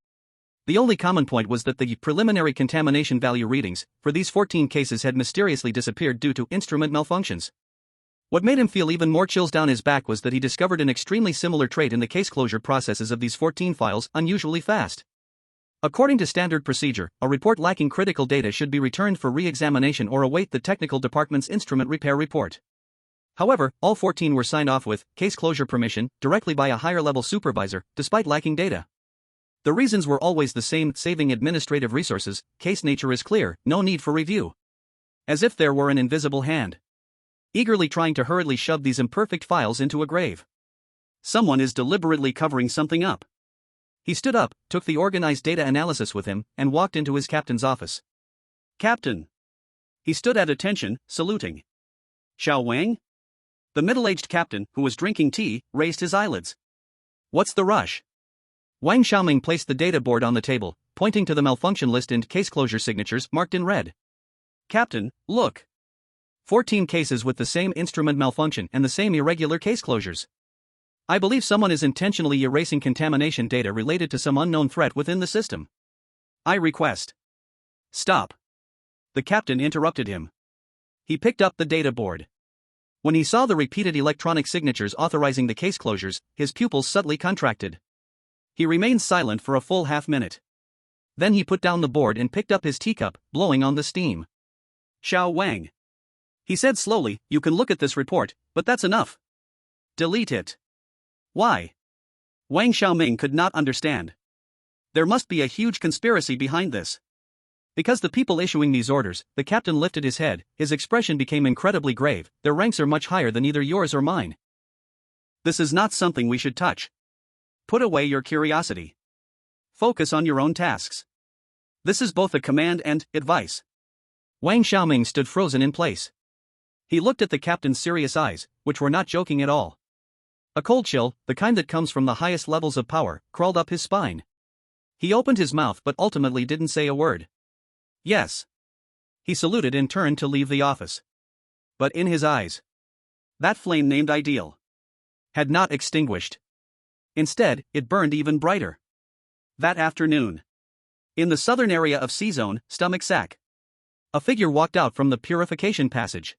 The only common point was that the preliminary contamination value readings for these 14 cases had mysteriously disappeared due to instrument malfunctions. What made him feel even more chills down his back was that he discovered an extremely similar trait in the case closure processes of these 14 files: unusually fast. According to standard procedure, a report lacking critical data should be returned for re-examination or await the technical department's instrument repair report. However, all 14 were signed off with case closure permission directly by a higher-level supervisor, despite lacking data. The reasons were always the same: saving administrative resources, case nature is clear, no need for review. As if there were an invisible hand eagerly trying to hurriedly shove these imperfect files into a grave. Someone is deliberately covering something up. He stood up, took the organized data analysis with him, and walked into his captain's office. "Captain." He stood at attention, saluting. "Xiao Wang?" The middle-aged captain, who was drinking tea, raised his eyelids. "What's the rush?" Wang Xiaoming placed the data board on the table, pointing to the malfunction list and case closure signatures marked in red. "Captain, look. 14 cases with the same instrument malfunction and the same irregular case closures. I believe someone is intentionally erasing contamination data related to some unknown threat within the system. I request." "Stop." The captain interrupted him. He picked up the data board. When he saw the repeated electronic signatures authorizing the case closures, his pupils subtly contracted. He remained silent for a full half-minute. Then he put down the board and picked up his teacup, blowing on the steam. "Xiao Wang," he said slowly, "you can look at this report, but that's enough. Delete it." "Why?" Wang Xiaoming could not understand. There must be a huge conspiracy behind this. Because the people issuing these orders, the captain lifted his head, his expression became incredibly grave. "Their ranks are much higher than either yours or mine. This is not something we should touch. Put away your curiosity. Focus on your own tasks. This is both a command and advice." Wang Xiaoming stood frozen in place. He looked at the captain's serious eyes, which were not joking at all. A cold chill, the kind that comes from the highest levels of power, crawled up his spine. He opened his mouth but ultimately didn't say a word. "Yes." He saluted and turned to leave the office. But in his eyes, that flame named Ideal had not extinguished. Instead, it burned even brighter. That afternoon, in the southern area of C-Zone, Stomach Sack, a figure walked out from the purification passage.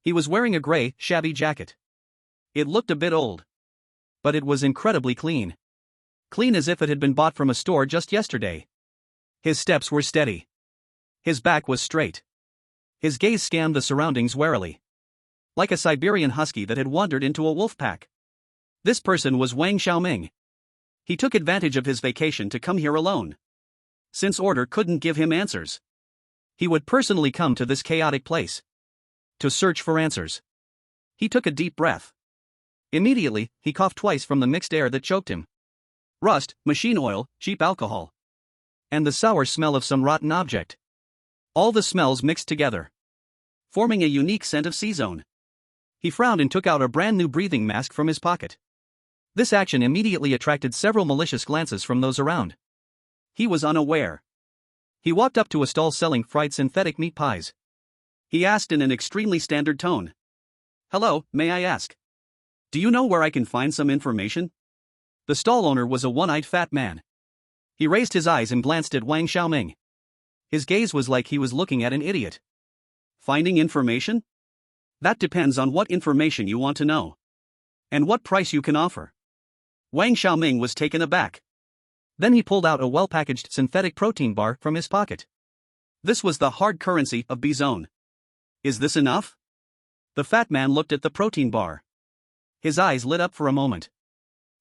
He was wearing a gray, shabby jacket. It looked a bit old. But it was incredibly clean. Clean as if it had been bought from a store just yesterday. His steps were steady. His back was straight. His gaze scanned the surroundings warily. Like a Siberian husky that had wandered into a wolf pack. This person was Wang Xiaoming. He took advantage of his vacation to come here alone. Since Order couldn't give him answers, he would personally come to this chaotic place to search for answers. He took a deep breath. Immediately, he coughed twice from the mixed air that choked him. Rust, machine oil, cheap alcohol. And the sour smell of some rotten object. All the smells mixed together, forming a unique scent of C-Zone. He frowned and took out a brand new breathing mask from his pocket. This action immediately attracted several malicious glances from those around. He was unaware. He walked up to a stall selling fried synthetic meat pies. He asked in an extremely standard tone. "Hello, may I ask? Do you know where I can find some information?" The stall owner was a one-eyed fat man. He raised his eyes and glanced at Wang Xiaoming. His gaze was like he was looking at an idiot. "Finding information? That depends on what information you want to know. And what price you can offer." Wang Xiaoming was taken aback. Then he pulled out a well-packaged synthetic protein bar from his pocket. This was the hard currency of B-Zone. "Is this enough?" The fat man looked at the protein bar. His eyes lit up for a moment.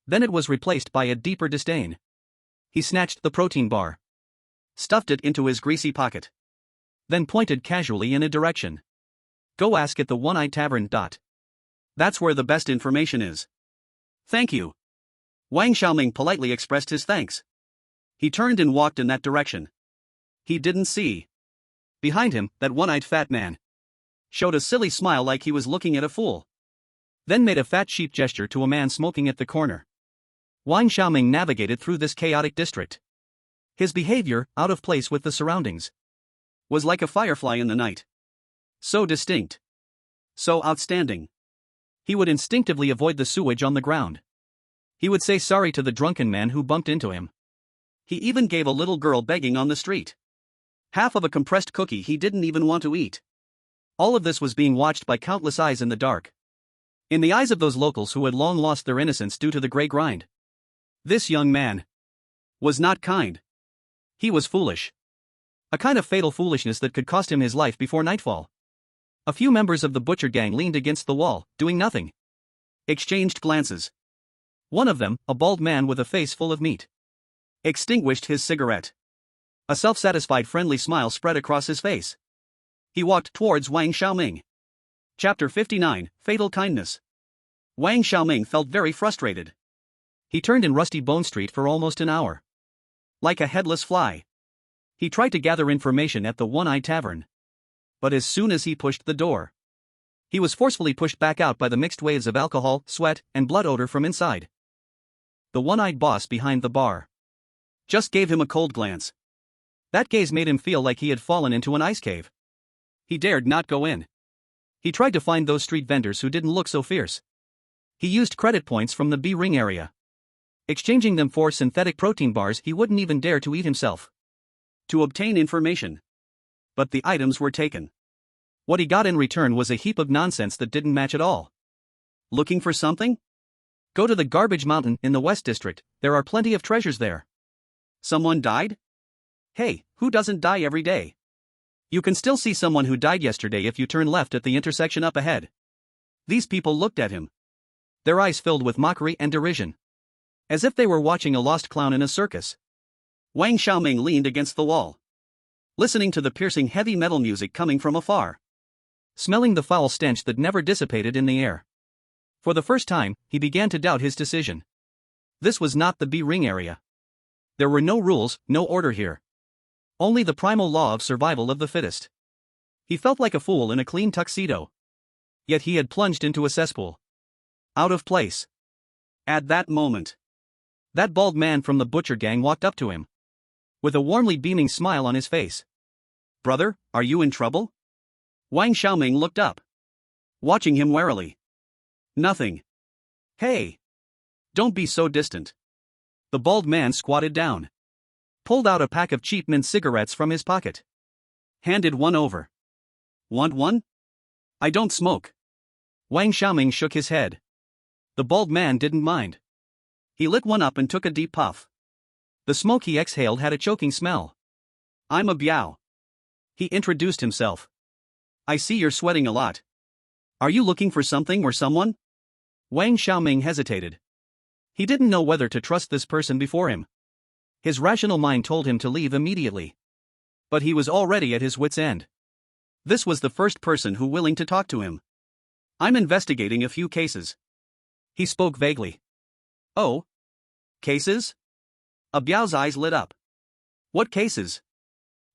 Then it was replaced by a deeper disdain. He snatched the protein bar, stuffed it into his greasy pocket, then pointed casually in a direction. "Go ask at the One-Eyed Tavern. That's where the best information is." "Thank you." Wang Xiaoming politely expressed his thanks. He turned and walked in that direction. He didn't see. Behind him, that one-eyed fat man showed a silly smile like he was looking at a fool. Then made a fat sheep gesture to a man smoking at the corner. Wang Xiaoming navigated through this chaotic district. His behavior, out of place with the surroundings, was like a firefly in the night. So distinct. So outstanding. He would instinctively avoid the sewage on the ground. He would say sorry to the drunken man who bumped into him. He even gave a little girl begging on the street half of a compressed cookie he didn't even want to eat. All of this was being watched by countless eyes in the dark. In the eyes of those locals who had long lost their innocence due to the grey grind. This young man was not kind. He was foolish. A kind of fatal foolishness that could cost him his life before nightfall. A few members of the butcher gang leaned against the wall, doing nothing. Exchanged glances. One of them, a bald man with a face full of meat, extinguished his cigarette. A self-satisfied friendly smile spread across his face. He walked towards Wang Xiaoming. Chapter 59, Fatal Kindness. Wang Xiaoming felt very frustrated. He turned in Rusty Bone Street for almost an hour. Like a headless fly. He tried to gather information at the One-Eyed Tavern. But as soon as he pushed the door, he was forcefully pushed back out by the mixed waves of alcohol, sweat, and blood odor from inside. The one-eyed boss behind the bar just gave him a cold glance. That gaze made him feel like he had fallen into an ice cave. He dared not go in. He tried to find those street vendors who didn't look so fierce. He used credit points from the B-ring area, exchanging them for synthetic protein bars he wouldn't even dare to eat himself, to obtain information. But the items were taken. What he got in return was a heap of nonsense that didn't match at all. Looking for something? Go to the garbage mountain in the West District, there are plenty of treasures there. Someone died? Hey, who doesn't die every day? You can still see someone who died yesterday if you turn left at the intersection up ahead. These people looked at him, their eyes filled with mockery and derision, as if they were watching a lost clown in a circus. Wang Xiaoming leaned against the wall, listening to the piercing heavy metal music coming from afar, smelling the foul stench that never dissipated in the air. For the first time, he began to doubt his decision. This was not the B-ring area. There were no rules, no order here. Only the primal law of survival of the fittest. He felt like a fool in a clean tuxedo. Yet he had plunged into a cesspool. Out of place. At that moment, that bald man from the butcher gang walked up to him, with a warmly beaming smile on his face. Brother, are you in trouble? Wang Xiaoming looked up, watching him warily. Nothing. Hey! Don't be so distant. The bald man squatted down, pulled out a pack of cheap mint cigarettes from his pocket, handed one over. Want one? I don't smoke. Wang Xiaoming shook his head. The bald man didn't mind. He lit one up and took a deep puff. The smoke he exhaled had a choking smell. I'm a Biao. He introduced himself. I see you're sweating a lot. Are you looking for something or someone? Wang Xiaoming hesitated. He didn't know whether to trust this person before him. His rational mind told him to leave immediately. But he was already at his wit's end. This was the first person who willing to talk to him. I'm investigating a few cases. He spoke vaguely. Oh? Cases? A Biao's eyes lit up. What cases?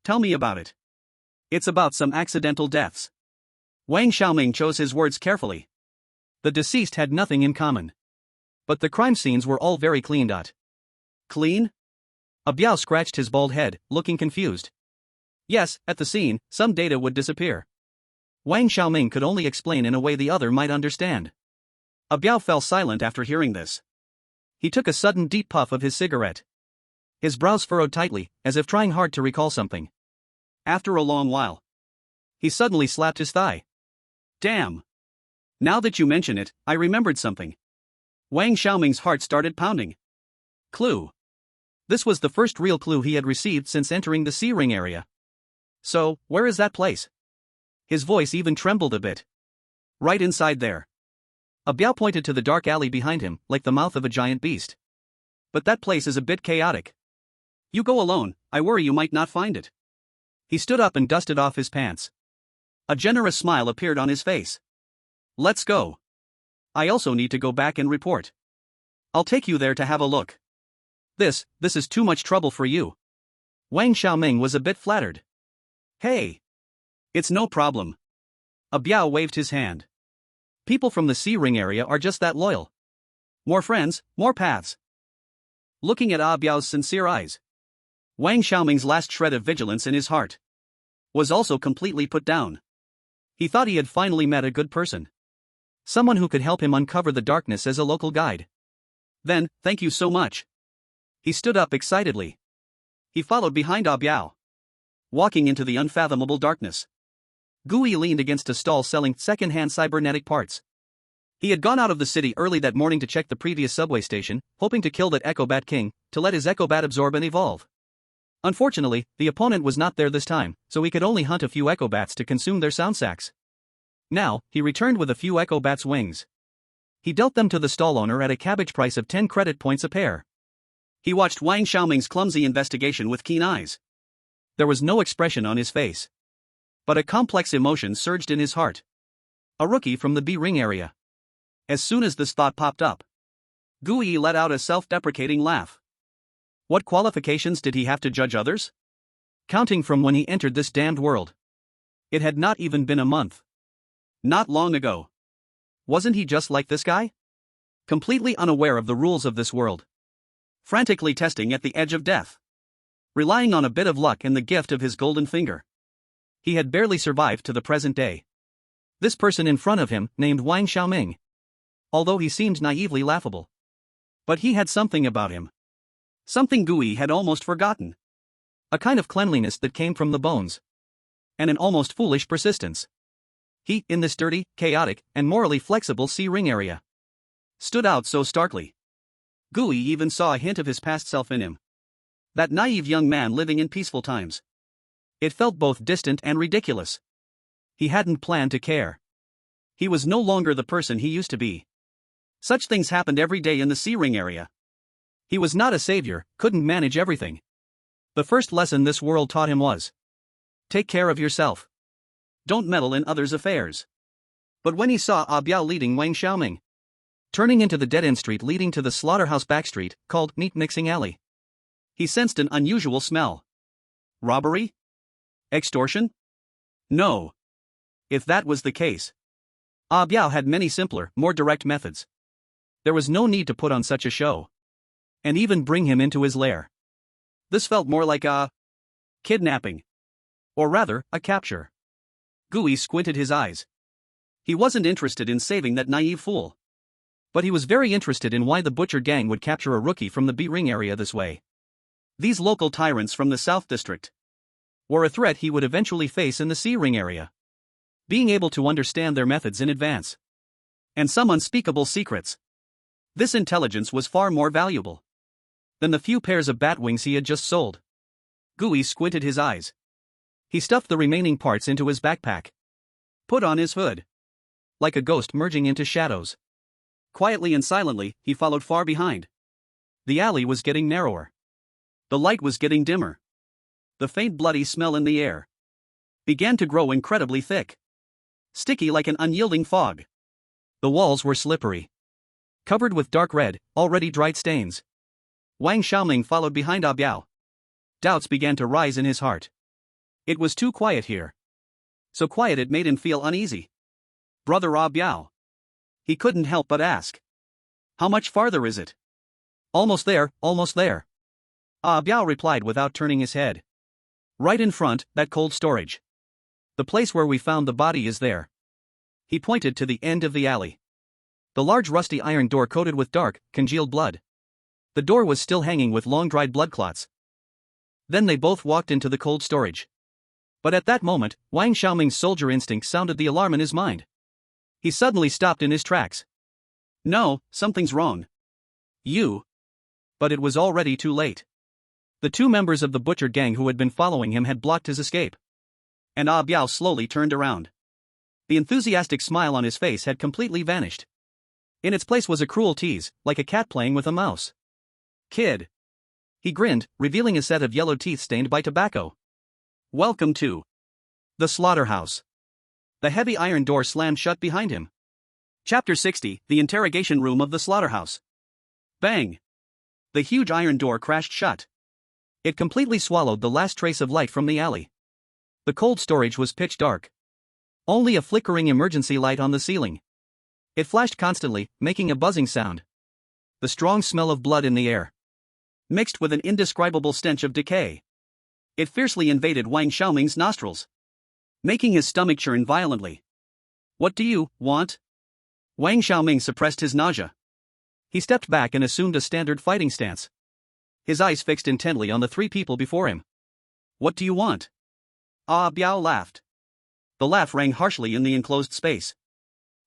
Tell me about it. It's about some accidental deaths. Wang Xiaoming chose his words carefully. The deceased had nothing in common. But the crime scenes were all very cleaned out. Clean? A Biao scratched his bald head, looking confused. Yes, at the scene, some data would disappear. Wang Xiaoming could only explain in a way the other might understand. A Biao fell silent after hearing this. He took a sudden deep puff of his cigarette. His brows furrowed tightly, as if trying hard to recall something. After a long while, he suddenly slapped his thigh. Damn! Now that you mention it, I remembered something. Wang Xiaoming's heart started pounding. Clue. This was the first real clue he had received since entering the C-ring area. So, where is that place? His voice even trembled a bit. Right inside there. A Biao pointed to the dark alley behind him, like the mouth of a giant beast. But that place is a bit chaotic. You go alone, I worry you might not find it. He stood up and dusted off his pants. A generous smile appeared on his face. Let's go. I also need to go back and report. I'll take you there to have a look. This is too much trouble for you. Wang Xiaoming was a bit flattered. Hey! It's no problem. A Biao waved his hand. People from the C-ring area are just that loyal. More friends, more paths. Looking at A Biao's sincere eyes, Wang Xiaoming's last shred of vigilance in his heart was also completely put down. He thought he had finally met a good person. Someone who could help him uncover the darkness as a local guide. Then, thank you so much. He stood up excitedly. He followed behind Biao, walking into the unfathomable darkness. Gui leaned against a stall selling second-hand cybernetic parts. He had gone out of the city early that morning to check the previous subway station, hoping to kill that Echobat King, to let his Echobat absorb and evolve. Unfortunately, the opponent was not there this time, so he could only hunt a few Echobats to consume their sound sacs. Now, he returned with a few Echobats' wings. He dealt them to the stall owner at a cabbage price of 10 credit points a pair. He watched Wang Xiaoming's clumsy investigation with keen eyes. There was no expression on his face. But a complex emotion surged in his heart. A rookie from the B-ring area. As soon as this thought popped up, Gui let out a self-deprecating laugh. What qualifications did he have to judge others? Counting from when he entered this damned world. It had not even been a month. Not long ago. Wasn't he just like this guy? Completely unaware of the rules of this world. Frantically testing at the edge of death. Relying on a bit of luck and the gift of his golden finger. He had barely survived to the present day. This person in front of him, named Wang Xiaoming. Although he seemed naively laughable. But he had something about him. Something Gui had almost forgotten. A kind of cleanliness that came from the bones. And an almost foolish persistence. He, in this dirty, chaotic, and morally flexible C-ring area, stood out so starkly. Gui even saw a hint of his past self in him. That naive young man living in peaceful times. It felt both distant and ridiculous. He hadn't planned to care. He was no longer the person he used to be. Such things happened every day in the C-ring area. He was not a savior, couldn't manage everything. The first lesson this world taught him was: take care of yourself. Don't meddle in others' affairs. But when he saw Biao leading Wang Xiaoming, turning into the dead-end street leading to the slaughterhouse backstreet, called Meat Mixing Alley, he sensed an unusual smell. Robbery? Extortion? No. If that was the case, Biao had many simpler, more direct methods. There was no need to put on such a show. And even bring him into his lair. This felt more like a kidnapping. Or rather, a capture. Gui squinted his eyes. He wasn't interested in saving that naive fool. But he was very interested in why the Butcher gang would capture a rookie from the B-ring area this way. These local tyrants from the South District were a threat he would eventually face in the C-ring area. Being able to understand their methods in advance. And some unspeakable secrets. This intelligence was far more valuable than the few pairs of bat wings he had just sold. Gui squinted his eyes. He stuffed the remaining parts into his backpack. Put on his hood. Like a ghost merging into shadows. Quietly and silently, he followed far behind. The alley was getting narrower. The light was getting dimmer. The faint bloody smell in the air began to grow incredibly thick. Sticky like an unyielding fog. The walls were slippery. Covered with dark red, already dried stains. Wang Xiaoming followed behind Biao. Doubts began to rise in his heart. It was too quiet here. So quiet it made him feel uneasy. Brother Biao. He couldn't help but ask. How much farther is it? Almost there, almost there. Biao replied without turning his head. Right in front, that cold storage. The place where we found the body is there. He pointed to the end of the alley. The large rusty iron door coated with dark, congealed blood. The door was still hanging with long-dried blood clots. Then they both walked into the cold storage. But at that moment, Wang Xiaoming's soldier instinct sounded the alarm in his mind. He suddenly stopped in his tracks. No, something's wrong. You. But it was already too late. The two members of the Butcher gang who had been following him had blocked his escape. And Biao slowly turned around. The enthusiastic smile on his face had completely vanished. In its place was a cruel tease, like a cat playing with a mouse. Kid. He grinned, revealing a set of yellow teeth stained by tobacco. Welcome to the slaughterhouse. The heavy iron door slammed shut behind him. Chapter 60, The Interrogation Room of the Slaughterhouse. Bang! The huge iron door crashed shut. It completely swallowed the last trace of light from the alley. The cold storage was pitch dark. Only a flickering emergency light on the ceiling. It flashed constantly, making a buzzing sound. The strong smell of blood in the air, mixed with an indescribable stench of decay. It fiercely invaded Wang Xiaoming's nostrils, making his stomach churn violently. What do you want? Wang Xiaoming suppressed his nausea. He stepped back and assumed a standard fighting stance. His eyes fixed intently on the three people before him. What do you want? Ah Biao laughed. The laugh rang harshly in the enclosed space.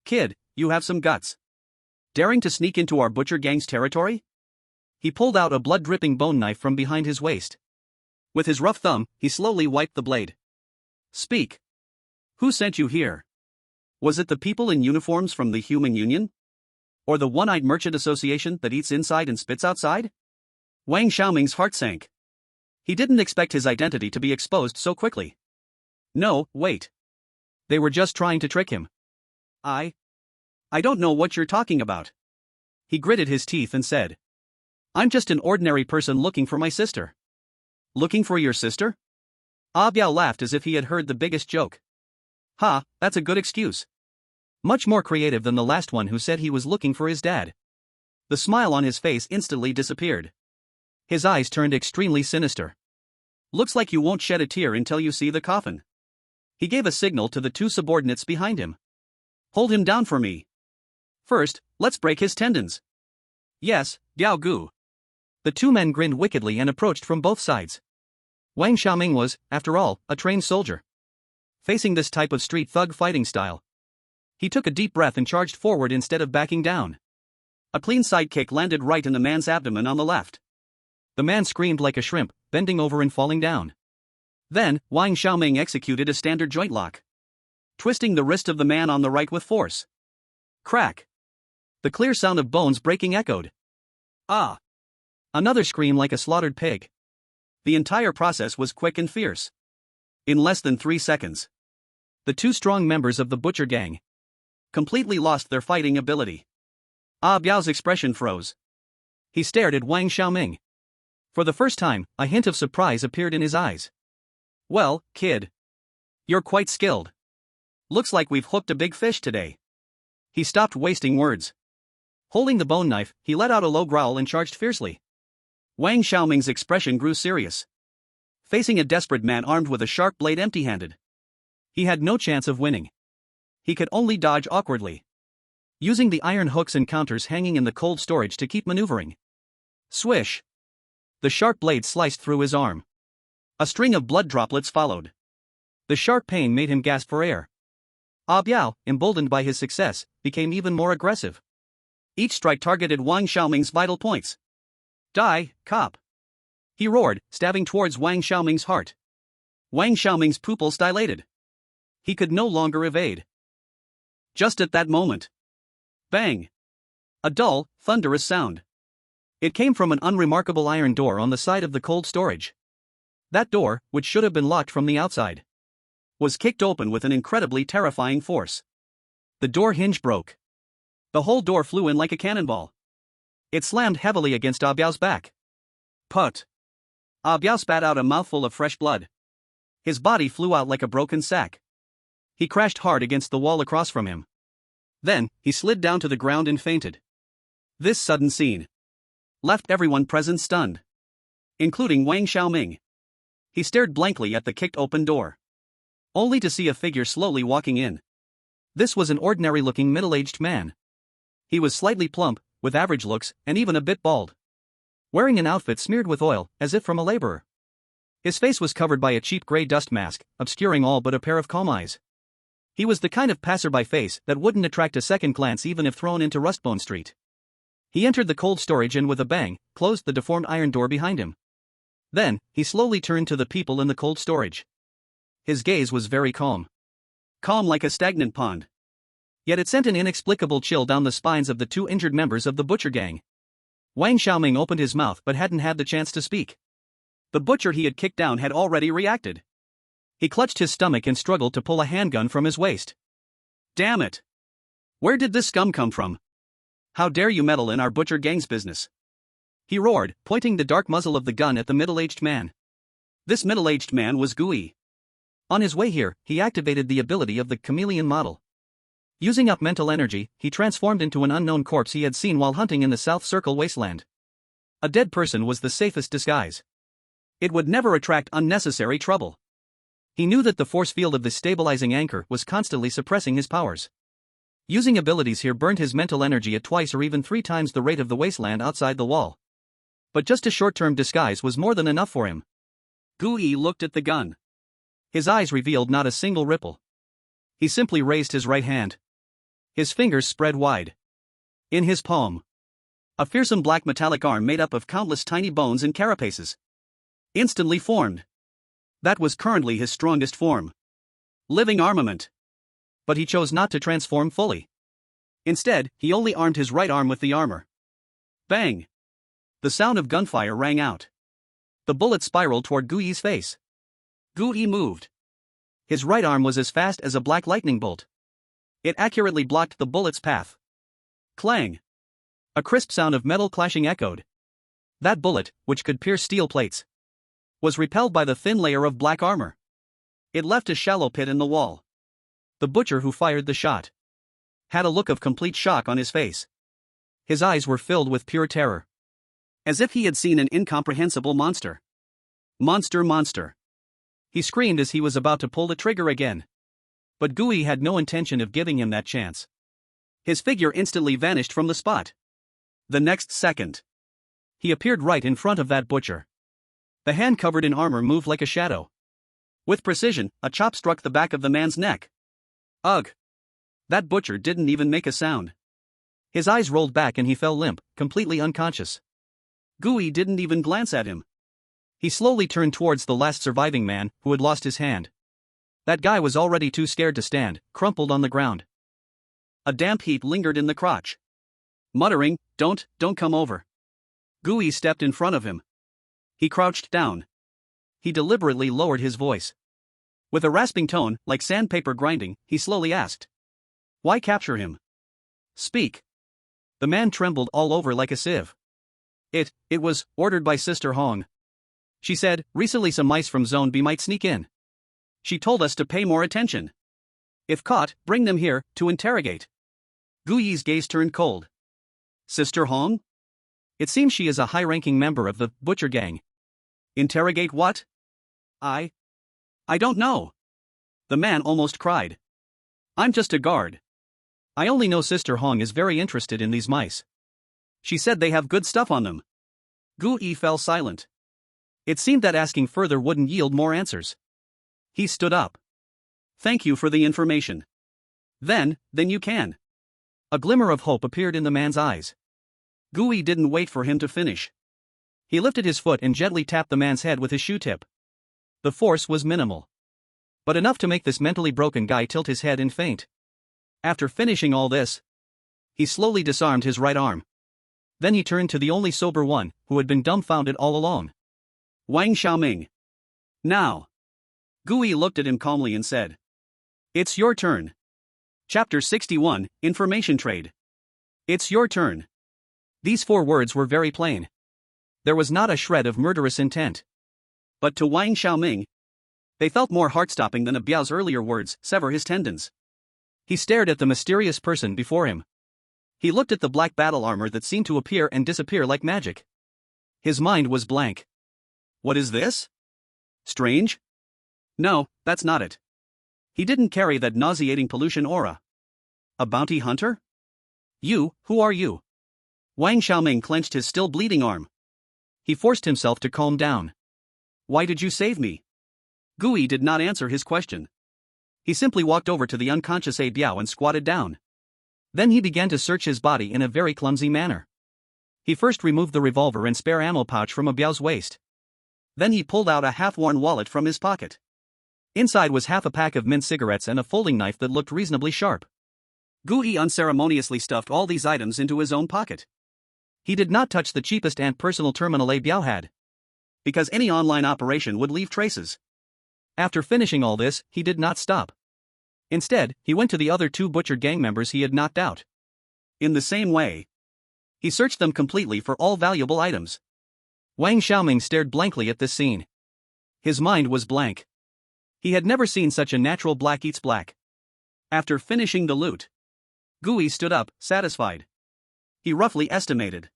Kid, you have some guts. Daring to sneak into our butcher gang's territory? He pulled out a blood-dripping bone knife from behind his waist. With his rough thumb, he slowly wiped the blade. Speak. Who sent you here? Was it the people in uniforms from the Human Union? Or the One-Eyed Merchant Association that eats inside and spits outside? Wang Xiaoming's heart sank. He didn't expect his identity to be exposed so quickly. No, wait. They were just trying to trick him. I don't know what you're talking about. He gritted his teeth and said. I'm just an ordinary person looking for my sister. Looking for your sister? Ah Biao laughed as if he had heard the biggest joke. Ha, that's a good excuse. Much more creative than the last one who said he was looking for his dad. The smile on his face instantly disappeared. His eyes turned extremely sinister. Looks like you won't shed a tear until you see the coffin. He gave a signal to the two subordinates behind him. Hold him down for me. First, let's break his tendons. Yes, Biao Gu. The two men grinned wickedly and approached from both sides. Wang Xiaoming was, after all, a trained soldier. Facing this type of street thug fighting style, he took a deep breath and charged forward instead of backing down. A clean side kick landed right in the man's abdomen on the left. The man screamed like a shrimp, bending over and falling down. Then, Wang Xiaoming executed a standard joint lock, twisting the wrist of the man on the right with force. Crack! The clear sound of bones breaking echoed. Ah! Another scream like a slaughtered pig. The entire process was quick and fierce. In less than 3 seconds, the two strong members of the butcher gang completely lost their fighting ability. Ah Biao's expression froze. He stared at Wang Xiaoming. For the first time, a hint of surprise appeared in his eyes. Well, kid. You're quite skilled. Looks like we've hooked a big fish today. He stopped wasting words. Holding the bone knife, he let out a low growl and charged fiercely. Wang Xiaoming's expression grew serious. Facing a desperate man armed with a sharp blade empty-handed, he had no chance of winning. He could only dodge awkwardly, using the iron hooks and counters hanging in the cold storage to keep maneuvering. Swish! The sharp blade sliced through his arm. A string of blood droplets followed. The sharp pain made him gasp for air. Ah Biao, emboldened by his success, became even more aggressive. Each strike targeted Wang Xiaoming's vital points. Die, cop! He roared, stabbing towards Wang Xiaoming's heart. Wang Xiaoming's pupils dilated. He could no longer evade. Just at that moment. Bang! A dull, thunderous sound. It came from an unremarkable iron door on the side of the cold storage. That door, which should have been locked from the outside, was kicked open with an incredibly terrifying force. The door hinge broke. The whole door flew in like a cannonball. It slammed heavily against Ah Biao's back. Put! Ah Biao spat out a mouthful of fresh blood. His body flew out like a broken sack. He crashed hard against the wall across from him. Then, he slid down to the ground and fainted. This sudden scene left everyone present stunned, including Wang Xiaoming. He stared blankly at the kicked-open door, only to see a figure slowly walking in. This was an ordinary-looking middle-aged man. He was slightly plump, with average looks, and even a bit bald, wearing an outfit smeared with oil, as if from a laborer. His face was covered by a cheap gray dust mask, obscuring all but a pair of calm eyes. He was the kind of passerby face that wouldn't attract a second glance even if thrown into Rustbone Street. He entered the cold storage and with a bang, closed the deformed iron door behind him. Then, he slowly turned to the people in the cold storage. His gaze was very calm. Calm like a stagnant pond. Yet it sent an inexplicable chill down the spines of the two injured members of the butcher gang. Wang Xiaoming opened his mouth but hadn't had the chance to speak. The butcher he had kicked down had already reacted. He clutched his stomach and struggled to pull a handgun from his waist. Damn it! Where did this scum come from? How dare you meddle in our butcher gang's business? He roared, pointing the dark muzzle of the gun at the middle-aged man. This middle-aged man was Gui. On his way here, he activated the ability of the chameleon model. Using up mental energy, he transformed into an unknown corpse he had seen while hunting in the South Circle wasteland. A dead person was the safest disguise. It would never attract unnecessary trouble. He knew that the force field of the stabilizing anchor was constantly suppressing his powers. Using abilities here burned his mental energy at twice or even 3 times the rate of the wasteland outside the wall. But just a short-term disguise was more than enough for him. Gui looked at the gun. His eyes revealed not a single ripple. He simply raised his right hand. His fingers spread wide. In his palm, a fearsome black metallic arm made up of countless tiny bones and carapaces instantly formed. That was currently his strongest form. Living armament. But he chose not to transform fully. Instead, he only armed his right arm with the armor. Bang! The sound of gunfire rang out. The bullet spiraled toward Gui's face. Gui moved. His right arm was as fast as a black lightning bolt. It accurately blocked the bullet's path. Clang! A crisp sound of metal clashing echoed. That bullet, which could pierce steel plates, was repelled by the thin layer of black armor. It left a shallow pit in the wall. The butcher who fired the shot had a look of complete shock on his face. His eyes were filled with pure terror, as if he had seen an incomprehensible monster. Monster. He screamed as he was about to pull the trigger again. But Gui had no intention of giving him that chance. His figure instantly vanished from the spot. The next second, he appeared right in front of that butcher. The hand covered in armor moved like a shadow. With precision, a chop struck the back of the man's neck. Ugh! That butcher didn't even make a sound. His eyes rolled back and he fell limp, completely unconscious. Gui didn't even glance at him. He slowly turned towards the last surviving man, who had lost his hand. That guy was already too scared to stand, crumpled on the ground. A damp heat lingered in the crotch. Muttering, don't come over." Gui stepped in front of him. He crouched down. He deliberately lowered his voice. With a rasping tone, like sandpaper grinding, he slowly asked, "Why capture him? Speak." The man trembled all over like a sieve. It was ordered by Sister Hong. She said, recently some mice from Zone B might sneak in. She told us to pay more attention. If caught, bring them here, to interrogate. Gui's gaze turned cold. Sister Hong? It seems she is a high-ranking member of the Butcher Gang. Interrogate what? I don't know. The man almost cried. I'm just a guard. I only know Sister Hong is very interested in these mice. She said they have good stuff on them. Gui fell silent. It seemed that asking further wouldn't yield more answers. He stood up. Thank you for the information. Then you can. A glimmer of hope appeared in the man's eyes. Gui didn't wait for him to finish. He lifted his foot and gently tapped the man's head with his shoe tip. The force was minimal, but enough to make this mentally broken guy tilt his head and faint. After finishing all this, he slowly disarmed his right arm. Then he turned to the only sober one, who had been dumbfounded all along. Wang Xiaoming. Now. Gui looked at him calmly and said, "It's your turn." Chapter 61, Information Trade. It's your turn. These 4 words were very plain. There was not a shred of murderous intent. But to Wang Xiaoming, they felt more heart-stopping than Biao's earlier words, sever his tendons. He stared at the mysterious person before him. He looked at the black battle armor that seemed to appear and disappear like magic. His mind was blank. What is this? Strange? No, that's not it. He didn't carry that nauseating pollution aura. A bounty hunter? Who are you? Wang Xiaoming clenched his still bleeding arm. He forced himself to calm down. Why did you save me? Gui did not answer his question. He simply walked over to the unconscious Biao and squatted down. Then he began to search his body in a very clumsy manner. He first removed the revolver and spare ammo pouch from Biao's waist. Then he pulled out a half-worn wallet from his pocket. Inside was half a pack of mint cigarettes and a folding knife that looked reasonably sharp. Gui unceremoniously stuffed all these items into his own pocket. He did not touch the cheapest and personal terminal Biao had, because any online operation would leave traces. After finishing all this, he did not stop. Instead, he went to the other 2 Butcher Gang members he had knocked out. In the same way, he searched them completely for all valuable items. Wang Xiaoming stared blankly at this scene. His mind was blank. He had never seen such a natural black eats black. After finishing the loot, Gui stood up, satisfied. He roughly estimated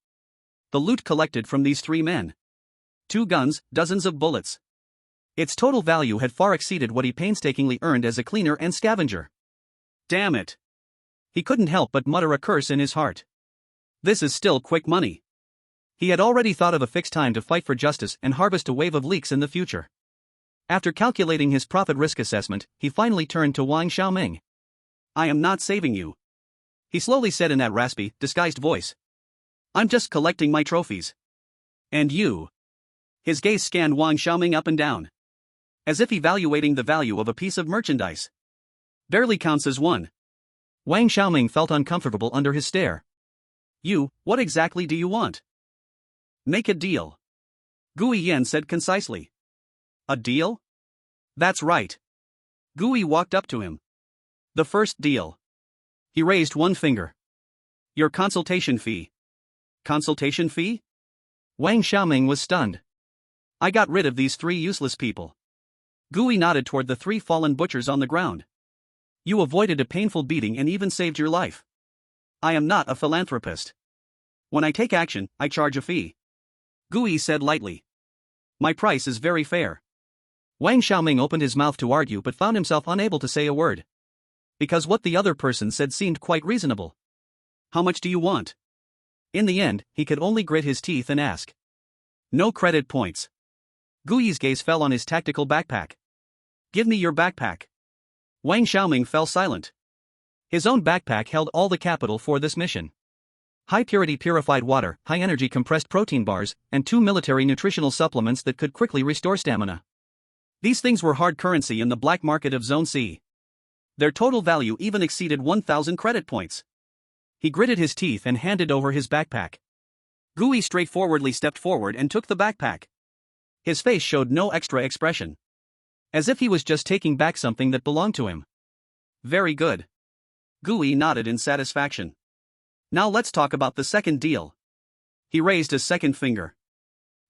the loot collected from these 3 men. 2 guns, dozens of bullets. Its total value had far exceeded what he painstakingly earned as a cleaner and scavenger. Damn it! He couldn't help but mutter a curse in his heart. This is still quick money. He had already thought of a fixed time to fight for justice and harvest a wave of leaks in the future. After calculating his profit-risk assessment, he finally turned to Wang Xiaoming. I am not saving you, he slowly said in that raspy, disguised voice. I'm just collecting my trophies. And you? His gaze scanned Wang Xiaoming up and down, as if evaluating the value of a piece of merchandise. Barely counts as one. Wang Xiaoming felt uncomfortable under his stare. What exactly do you want? Make a deal, Gui Yan said concisely. A deal? That's right. Gui walked up to him. The first deal. He raised one finger. Your consultation fee. Consultation fee? Wang Xiaoming was stunned. I got rid of these 3 useless people. Gui nodded toward the 3 fallen butchers on the ground. You avoided a painful beating and even saved your life. I am not a philanthropist. When I take action, I charge a fee. Gui said lightly. My price is very fair. Wang Xiaoming opened his mouth to argue but found himself unable to say a word. Because what the other person said seemed quite reasonable. How much do you want? In the end, he could only grit his teeth and ask. No credit points. Gui's gaze fell on his tactical backpack. Give me your backpack. Wang Xiaoming fell silent. His own backpack held all the capital for this mission. High-purity purified water, high-energy compressed protein bars, and 2 military nutritional supplements that could quickly restore stamina. These things were hard currency in the black market of Zone C. Their total value even exceeded 1,000 credit points. He gritted his teeth and handed over his backpack. Gui straightforwardly stepped forward and took the backpack. His face showed no extra expression. As if he was just taking back something that belonged to him. Very good. Gui nodded in satisfaction. Now let's talk about the second deal. He raised a second finger.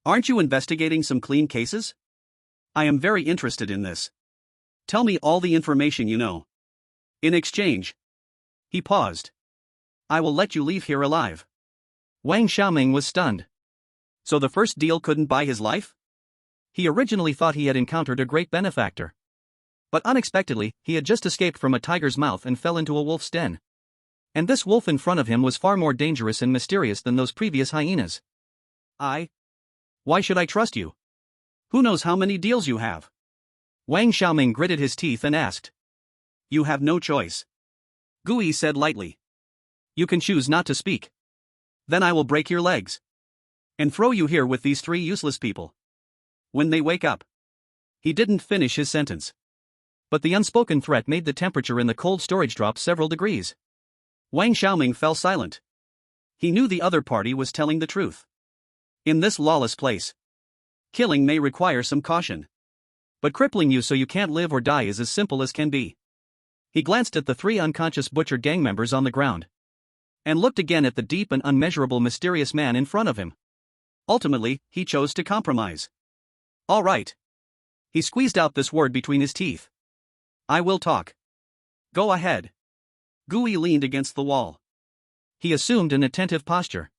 Aren't you investigating some clean cases? I am very interested in this. Tell me all the information you know. In exchange. He paused. I will let you leave here alive. Wang Xiaoming was stunned. So the first deal couldn't buy his life? He originally thought he had encountered a great benefactor. But unexpectedly, he had just escaped from a tiger's mouth and fell into a wolf's den. And this wolf in front of him was far more dangerous and mysterious than those previous hyenas. Why should I trust you? Who knows how many deals you have? Wang Xiaoming gritted his teeth and asked. You have no choice. Gui said lightly. You can choose not to speak. Then I will break your legs. And throw you here with these 3 useless people. When they wake up. He didn't finish his sentence. But the unspoken threat made the temperature in the cold storage drop several degrees. Wang Xiaoming fell silent. He knew the other party was telling the truth. In this lawless place, killing may require some caution. But crippling you so you can't live or die is as simple as can be. He glanced at the 3 unconscious butcher gang members on the ground. And looked again at the deep and unmeasurable mysterious man in front of him. Ultimately, he chose to compromise. All right. He squeezed out this word between his teeth. I will talk. Go ahead. Gui leaned against the wall. He assumed an attentive posture.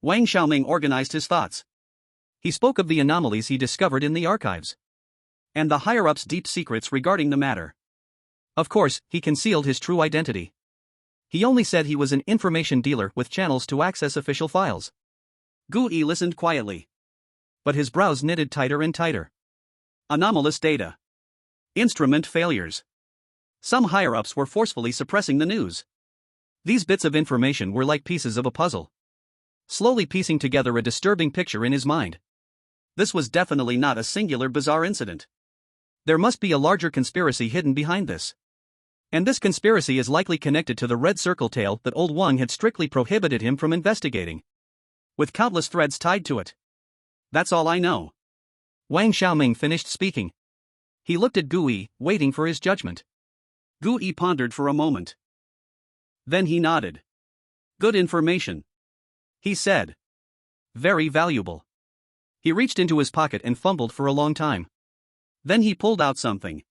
Wang Xiaoming organized his thoughts. He spoke of the anomalies he discovered in the archives. And the higher-ups' deep secrets regarding the matter. Of course, he concealed his true identity. He only said he was an information dealer with channels to access official files. Gui listened quietly. But his brows knitted tighter and tighter. Anomalous data. Instrument failures. Some higher-ups were forcefully suppressing the news. These bits of information were like pieces of a puzzle. Slowly piecing together a disturbing picture in his mind. This was definitely not a singular bizarre incident. There must be a larger conspiracy hidden behind this. And this conspiracy is likely connected to the red circle tale that old Wang had strictly prohibited him from investigating. With countless threads tied to it. That's all I know. Wang Xiaoming finished speaking. He looked at Gui, waiting for his judgment. Gui pondered for a moment. Then he nodded. Good information, he said. Very valuable. He reached into his pocket and fumbled for a long time. Then he pulled out something.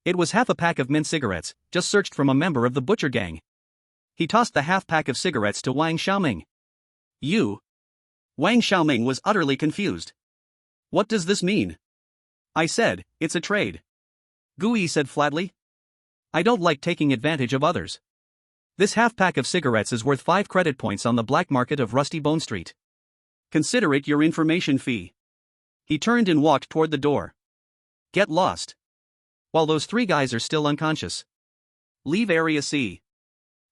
It was half a pack of mint cigarettes, just searched from a member of the butcher gang. He tossed the half pack of cigarettes to Wang Xiaoming. You? Wang Xiaoming was utterly confused. What does this mean? I said, it's a trade. Gui said flatly. I don't like taking advantage of others. This half-pack of cigarettes is worth 5 credit points on the black market of Rusty Bone Street. Consider it your information fee. He turned and walked toward the door. Get lost. While those 3 guys are still unconscious. Leave Area C.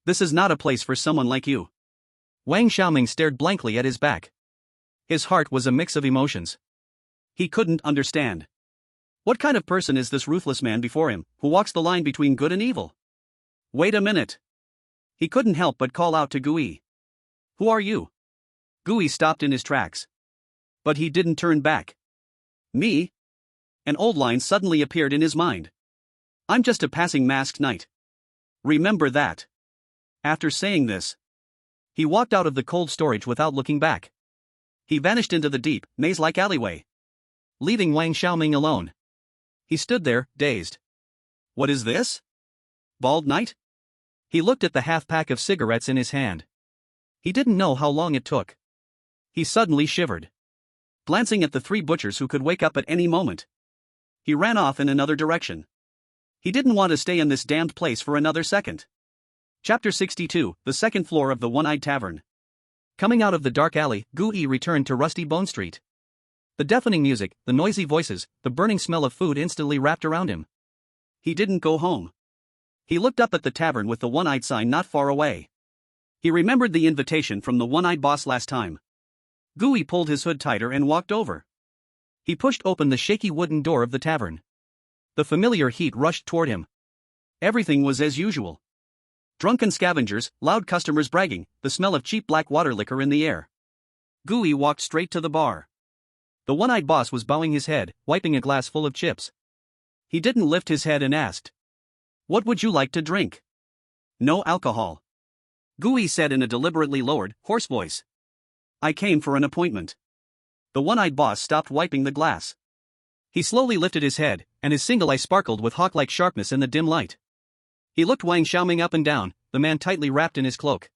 This is not a place for someone like you. Wang Xiaoming stared blankly at his back. His heart was a mix of emotions. He couldn't understand. What kind of person is this ruthless man before him, who walks the line between good and evil? Wait a minute. He couldn't help but call out to Gui. Who are you? Gui stopped in his tracks. But he didn't turn back. Me? An old line suddenly appeared in his mind. I'm just a passing masked knight. Remember that. After saying this, he walked out of the cold storage without looking back. He vanished into the deep, maze-like alleyway, leaving Wang Xiaoming alone. He stood there, dazed. What is this? Bald Knight? He looked at the half-pack of cigarettes in his hand. He didn't know how long it took. He suddenly shivered. Glancing at the 3 butchers who could wake up at any moment, he ran off in another direction. He didn't want to stay in this damned place for another second. Chapter 62, the second floor of the One-Eyed Tavern. Coming out of the dark alley, Gui returned to Rusty Bone Street. The deafening music, the noisy voices, the burning smell of food instantly wrapped around him. He didn't go home. He looked up at the tavern with the one-eyed sign not far away. He remembered the invitation from the one-eyed boss last time. Gui pulled his hood tighter and walked over. He pushed open the shaky wooden door of the tavern. The familiar heat rushed toward him. Everything was as usual. Drunken scavengers, loud customers bragging, the smell of cheap black water liquor in the air. Gui walked straight to the bar. The one-eyed boss was bowing his head, wiping a glass full of chips. He didn't lift his head and asked, "What would you like to drink?" "No alcohol," Gui said in a deliberately lowered, hoarse voice. "I came for an appointment." The one-eyed boss stopped wiping the glass. He slowly lifted his head, and his single eye sparkled with hawk-like sharpness in the dim light. He looked Wang Xiaoming up and down, the man tightly wrapped in his cloak.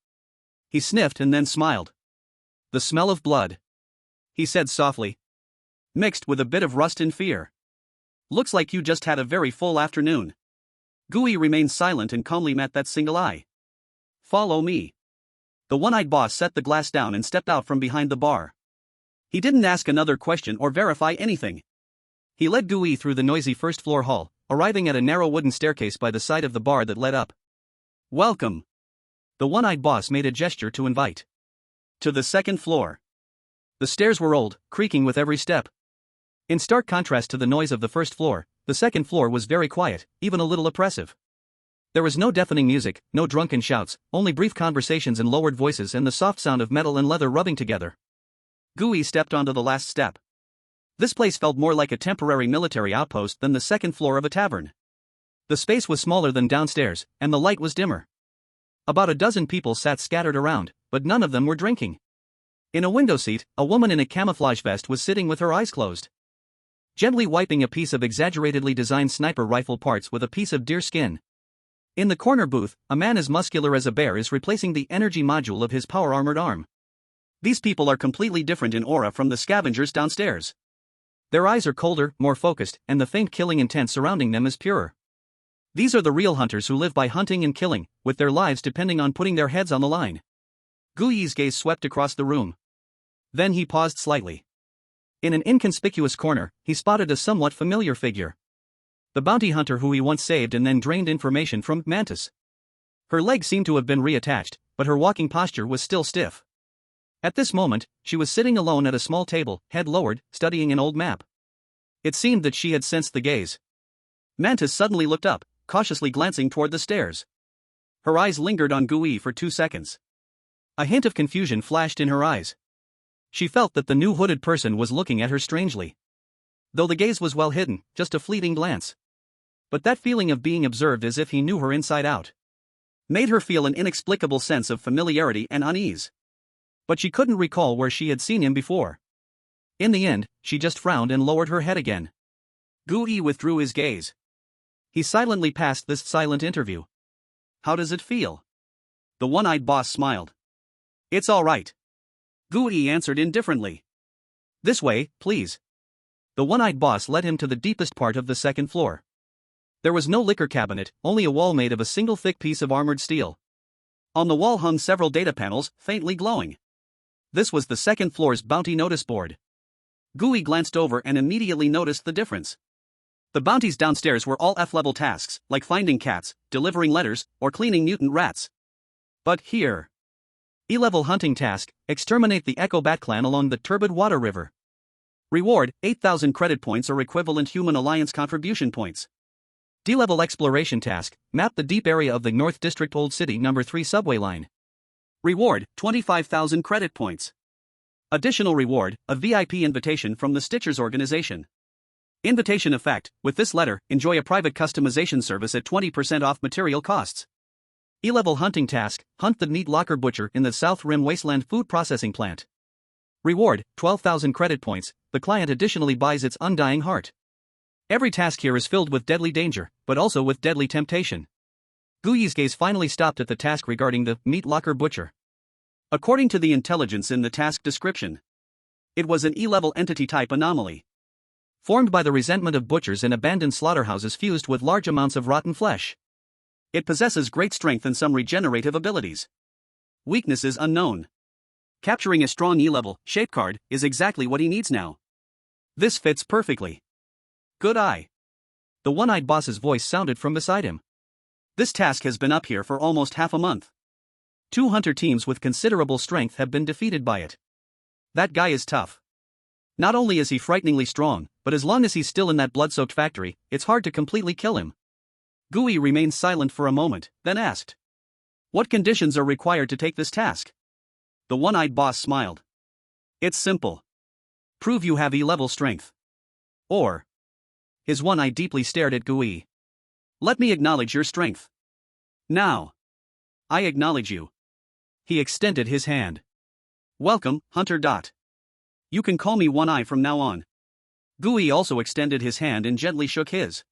He sniffed and then smiled. "The smell of blood," he said softly, mixed with a bit of rust and fear. "Looks like you just had a very full afternoon." Gui remained silent and calmly met that single eye. "Follow me." The one-eyed boss set the glass down and stepped out from behind the bar. He didn't ask another question or verify anything. He led Gui through the noisy first-floor hall, arriving at a narrow wooden staircase by the side of the bar that led up. "Welcome." The one-eyed boss made a gesture to invite. "To the second floor." The stairs were old, creaking with every step. In stark contrast to the noise of the first floor, the second floor was very quiet, even a little oppressive. There was no deafening music, no drunken shouts, only brief conversations and lowered voices and the soft sound of metal and leather rubbing together. Gui stepped onto the last step. This place felt more like a temporary military outpost than the second floor of a tavern. The space was smaller than downstairs, and the light was dimmer. About a dozen people sat scattered around, but none of them were drinking. In a window seat, a woman in a camouflage vest was sitting with her eyes closed, gently wiping a piece of exaggeratedly designed sniper rifle parts with a piece of deer skin. In the corner booth, a man as muscular as a bear is replacing the energy module of his power-armored arm. These people are completely different in aura from the scavengers downstairs. Their eyes are colder, more focused, and the faint killing intent surrounding them is purer. These are the real hunters who live by hunting and killing, with their lives depending on putting their heads on the line. Gui's gaze swept across the room. Then he paused slightly. In an inconspicuous corner, he spotted a somewhat familiar figure. The bounty hunter who he once saved and then drained information from Mantis. Her legs seemed to have been reattached, but her walking posture was still stiff. At this moment, she was sitting alone at a small table, head lowered, studying an old map. It seemed that she had sensed the gaze. Mantis suddenly looked up, cautiously glancing toward the stairs. Her eyes lingered on Gui for 2 seconds. A hint of confusion flashed in her eyes. She felt that the new hooded person was looking at her strangely. Though the gaze was well hidden, just a fleeting glance. But that feeling of being observed as if he knew her inside out made her feel an inexplicable sense of familiarity and unease. But she couldn't recall where she had seen him before. In the end, she just frowned and lowered her head again. Gui withdrew his gaze. He silently passed this silent interview. "How does it feel?" The one-eyed boss smiled. "It's all right." Gui answered indifferently. "This way, please." The one-eyed boss led him to the deepest part of the second floor. There was no liquor cabinet, only a wall made of a single thick piece of armored steel. On the wall hung several data panels, faintly glowing. This was the second floor's bounty notice board. Gooey glanced over and immediately noticed the difference. The bounties downstairs were all F-level tasks, like finding cats, delivering letters, or cleaning mutant rats. But here, E-level hunting task, exterminate the Echo Bat clan along the turbid water river. Reward, 8,000 credit points or equivalent Human Alliance contribution points. D-level exploration task, map the deep area of the North District Old City No. 3 subway line. Reward, 25,000 credit points. Additional reward, a VIP invitation from the Stitchers organization. Invitation effect, with this letter, enjoy a private customization service at 20% off material costs. E-level hunting task, hunt the meat locker butcher in the South Rim Wasteland food processing plant. Reward, 12,000 credit points, the client additionally buys its undying heart. Every task here is filled with deadly danger, but also with deadly temptation. Gooey's gaze finally stopped at the task regarding the meat locker butcher. According to the intelligence in the task description, it was an E-level entity type anomaly, formed by the resentment of butchers in abandoned slaughterhouses fused with large amounts of rotten flesh. It possesses great strength and some regenerative abilities. Weaknesses unknown. Capturing a strong E-level shape card is exactly what he needs now. This fits perfectly. Good eye. The one-eyed boss's voice sounded from beside him. This task has been up here for almost half a month. 2 hunter teams with considerable strength have been defeated by it. That guy is tough. Not only is he frighteningly strong, but as long as he's still in that blood-soaked factory, it's hard to completely kill him. Gooey remained silent for a moment, then asked, "What conditions are required to take this task?" The one-eyed boss smiled. "It's simple. Prove you have E-level strength. Or..." His one eye deeply stared at Gooey. "Let me acknowledge your strength. Now. I acknowledge you." He extended his hand. "Welcome, Hunter. You can call me One Eye from now on." Gooey also extended his hand and gently shook his.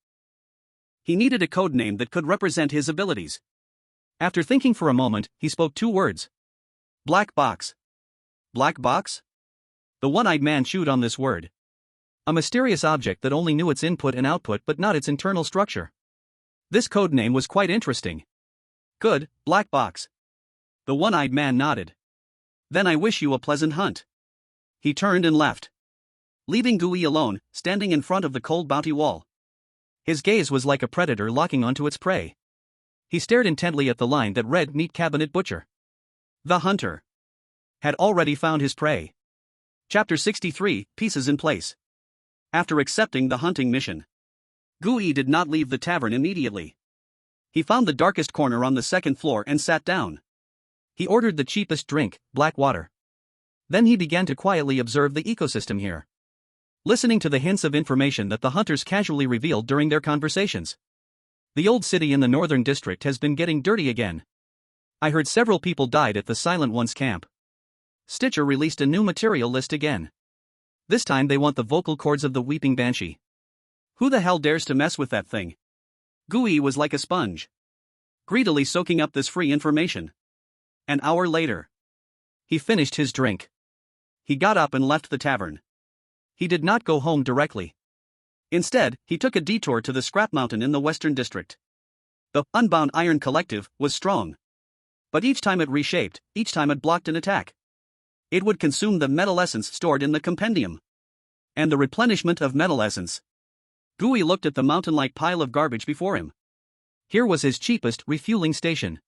He needed a code name that could represent his abilities. After thinking for a moment, he spoke 2 words. Black box. Black box? The one-eyed man chewed on this word. A mysterious object that only knew its input and output but not its internal structure. This code name was quite interesting. Good, black box. The one-eyed man nodded. Then I wish you a pleasant hunt. He turned and left, leaving Gooey alone, standing in front of the cold bounty wall. His gaze was like a predator locking onto its prey. He stared intently at the line that read Meat Cabinet Butcher. The hunter had already found his prey. Chapter 63, Pieces in Place. After accepting the hunting mission, Gooey did not leave the tavern immediately. He found the darkest corner on the second floor and sat down. He ordered the cheapest drink, black water. Then he began to quietly observe the ecosystem here, listening to the hints of information that the hunters casually revealed during their conversations. The old city in the northern district has been getting dirty again. I heard several people died at the Silent Ones camp. Stitcher released a new material list again. This time they want the vocal cords of the weeping banshee. Who the hell dares to mess with that thing? Gooey was like a sponge, greedily soaking up this free information. An hour later, he finished his drink. He got up and left the tavern. He did not go home directly. Instead, he took a detour to the scrap mountain in the Western District. The Unbound Iron Collective was strong. But each time it reshaped, each time it blocked an attack, it would consume the metal essence stored in the compendium. And the replenishment of metal essence. Gooey looked at the mountain-like pile of garbage before him. Here was his cheapest refueling station.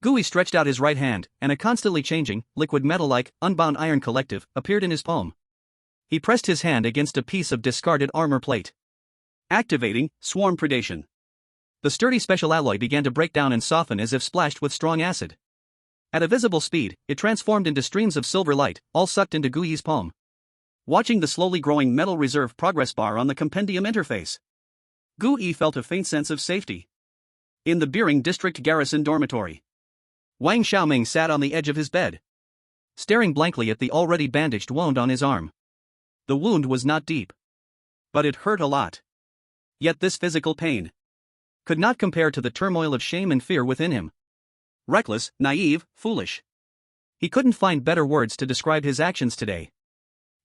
Gooey stretched out his right hand, and a constantly changing, liquid metal-like, Unbound Iron Collective appeared in his palm. He pressed his hand against a piece of discarded armor plate. Activating Swarm Predation. The sturdy special alloy began to break down and soften as if splashed with strong acid. At a visible speed, it transformed into streams of silver light, all sucked into Gooey's palm. Watching the slowly growing metal reserve progress bar on the compendium interface, Gooey felt a faint sense of safety. In the Beering District Garrison Dormitory, Wang Xiaoming sat on the edge of his bed, staring blankly at the already bandaged wound on his arm. The wound was not deep, but it hurt a lot. Yet this physical pain could not compare to the turmoil of shame and fear within him. Reckless, naive, foolish. He couldn't find better words to describe his actions today.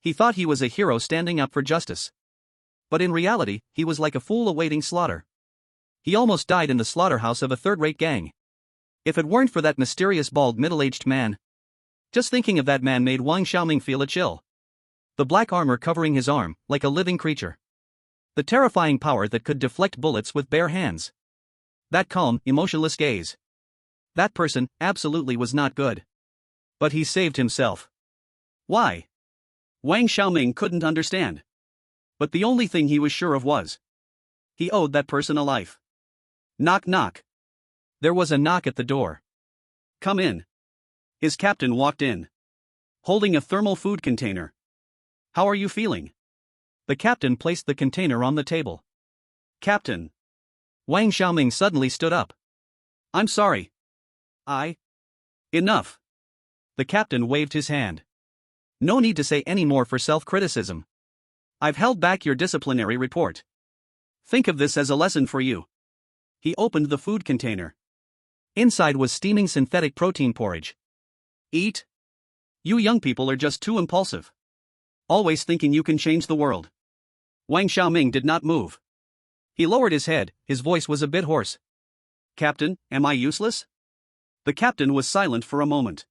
He thought he was a hero standing up for justice. But in reality, he was like a fool awaiting slaughter. He almost died in the slaughterhouse of a third-rate gang. If it weren't for that mysterious bald middle-aged man. Just thinking of that man made Wang Xiaoming feel a chill. The black armor covering his arm, like a living creature. The terrifying power that could deflect bullets with bare hands. That calm, emotionless gaze. That person, absolutely was not good. But he saved himself. Why? Wang Xiaoming couldn't understand. But the only thing he was sure of was. He owed that person a life. Knock knock. There was a knock at the door. Come in. His captain walked in. Holding a thermal food container. How are you feeling? The captain placed the container on the table. Captain. Wang Xiaoming suddenly stood up. I'm sorry. Enough. The captain waved his hand. No need to say any more for self-criticism. I've held back your disciplinary report. Think of this as a lesson for you. He opened the food container. Inside was steaming synthetic protein porridge. Eat? You young people are just too impulsive. Always thinking you can change the world. Wang Xiaoming did not move. He lowered his head, his voice was a bit hoarse. Captain, am I useless? The captain was silent for a moment.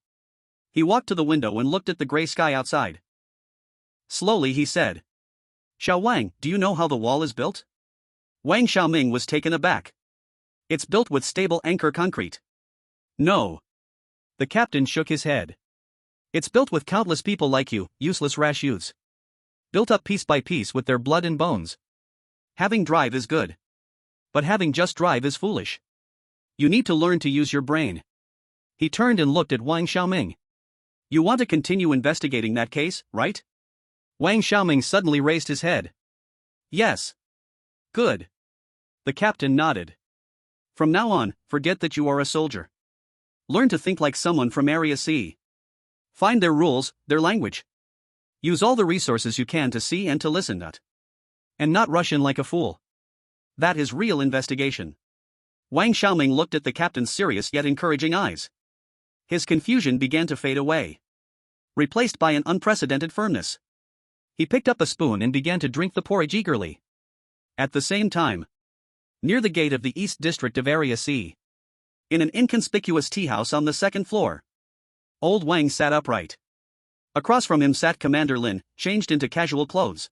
He walked to the window and looked at the gray sky outside. Slowly he said. Xiao Wang, do you know how the wall is built? Wang Xiaoming was taken aback. It's built with stable anchor concrete. No. The captain shook his head. It's built with countless people like you, useless rash youths. Built up piece by piece with their blood and bones. Having drive is good. But having just drive is foolish. You need to learn to use your brain. He turned and looked at Wang Xiaoming. You want to continue investigating that case, right? Wang Xiaoming suddenly raised his head. Yes. Good. The captain nodded. From now on, forget that you are a soldier. Learn to think like someone from Area C. Find their rules, their language. Use all the resources you can to see and to listen at. And not rush in like a fool. That is real investigation. Wang Xiaoming looked at the captain's serious yet encouraging eyes. His confusion began to fade away. Replaced by an unprecedented firmness. He picked up a spoon and began to drink the porridge eagerly. At the same time, near the gate of the East District of Area C, in an inconspicuous tea house on the second floor, old Wang sat upright. Across from him sat Commander Lin, changed into casual clothes.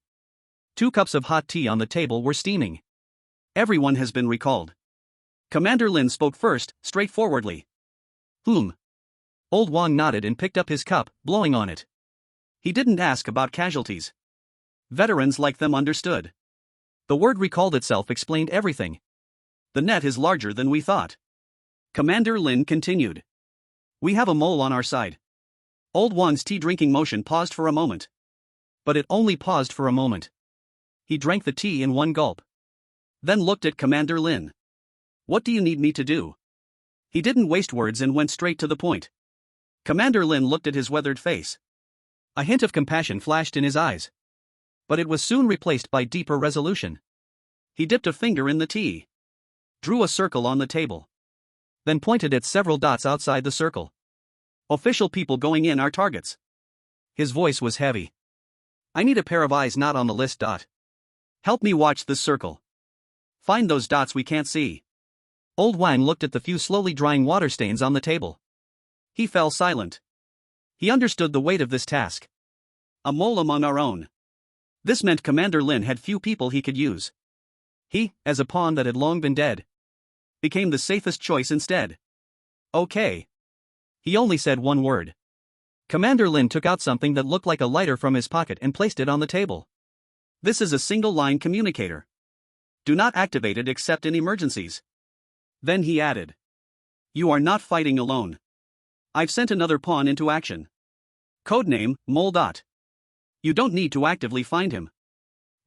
2 cups of hot tea on the table were steaming. Everyone has been recalled. Commander Lin spoke first, straightforwardly. Old Wang nodded and picked up his cup, blowing on it. He didn't ask about casualties. Veterans like them understood. The word recalled itself explained everything. The net is larger than we thought. Commander Lin continued. We have a mole on our side. Old Wang's tea-drinking motion paused for a moment. But it only paused for a moment. He drank the tea in one gulp. Then looked at Commander Lin. What do you need me to do? He didn't waste words and went straight to the point. Commander Lin looked at his weathered face. A hint of compassion flashed in his eyes. But it was soon replaced by deeper resolution. He dipped a finger in the tea. Drew a circle on the table. Then pointed at several dots outside the circle. Official people going in are targets. His voice was heavy. I need a pair of eyes not on the list. Help me watch this circle. Find those dots we can't see. Old Wang looked at the few slowly drying water stains on the table. He fell silent. He understood the weight of this task. A mole among our own. This meant Commander Lin had few people he could use. He, as a pawn that had long been dead, became the safest choice instead. Okay. He only said one word. Commander Lin took out something that looked like a lighter from his pocket and placed it on the table. This is a single-line communicator. Do not activate it except in emergencies. Then he added. You are not fighting alone. I've sent another pawn into action. Codename, Mole. You don't need to actively find him.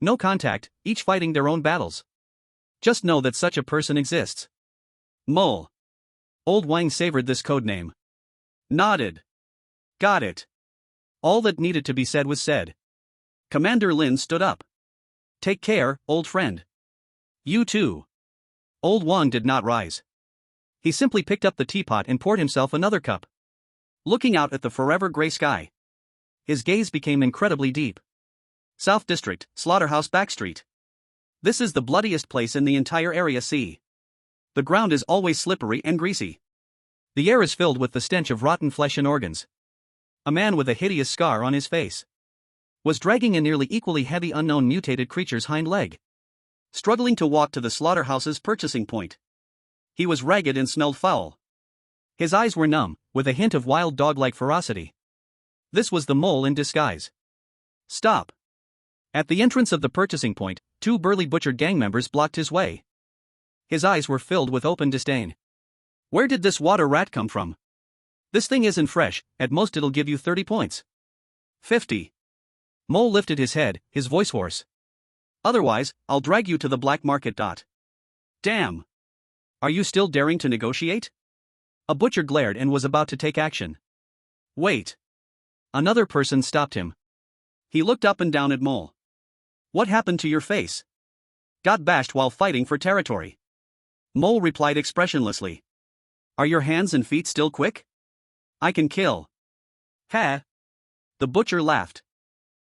No contact, each fighting their own battles. Just know that such a person exists. Mole. Old Wang savored this codename. Nodded. Got it. All that needed to be said was said. Commander Lin stood up. Take care, old friend. You too. Old Wang did not rise. He simply picked up the teapot and poured himself another cup. Looking out at the forever gray sky. His gaze became incredibly deep. South District, Slaughterhouse Backstreet. This is the bloodiest place in the entire Area C. The ground is always slippery and greasy. The air is filled with the stench of rotten flesh and organs. A man with a hideous scar on his face was dragging a nearly equally heavy unknown mutated creature's hind leg, struggling to walk to the slaughterhouse's purchasing point. He was ragged and smelled foul. His eyes were numb, with a hint of wild dog-like ferocity. This was the mole in disguise. Stop. At the entrance of the purchasing point, two burly butchered gang members blocked his way. His eyes were filled with open disdain. Where did this water rat come from? This thing isn't fresh, at most it'll give you 30 points. 50. Mole lifted his head, his voice hoarse. Otherwise, I'll drag you to the black market. Damn. Are you still daring to negotiate? A butcher glared and was about to take action. Wait. Another person stopped him. He looked up and down at Mole. What happened to your face? Got bashed while fighting for territory. Mole replied expressionlessly. Are your hands and feet still quick? I can kill. Ha! The butcher laughed.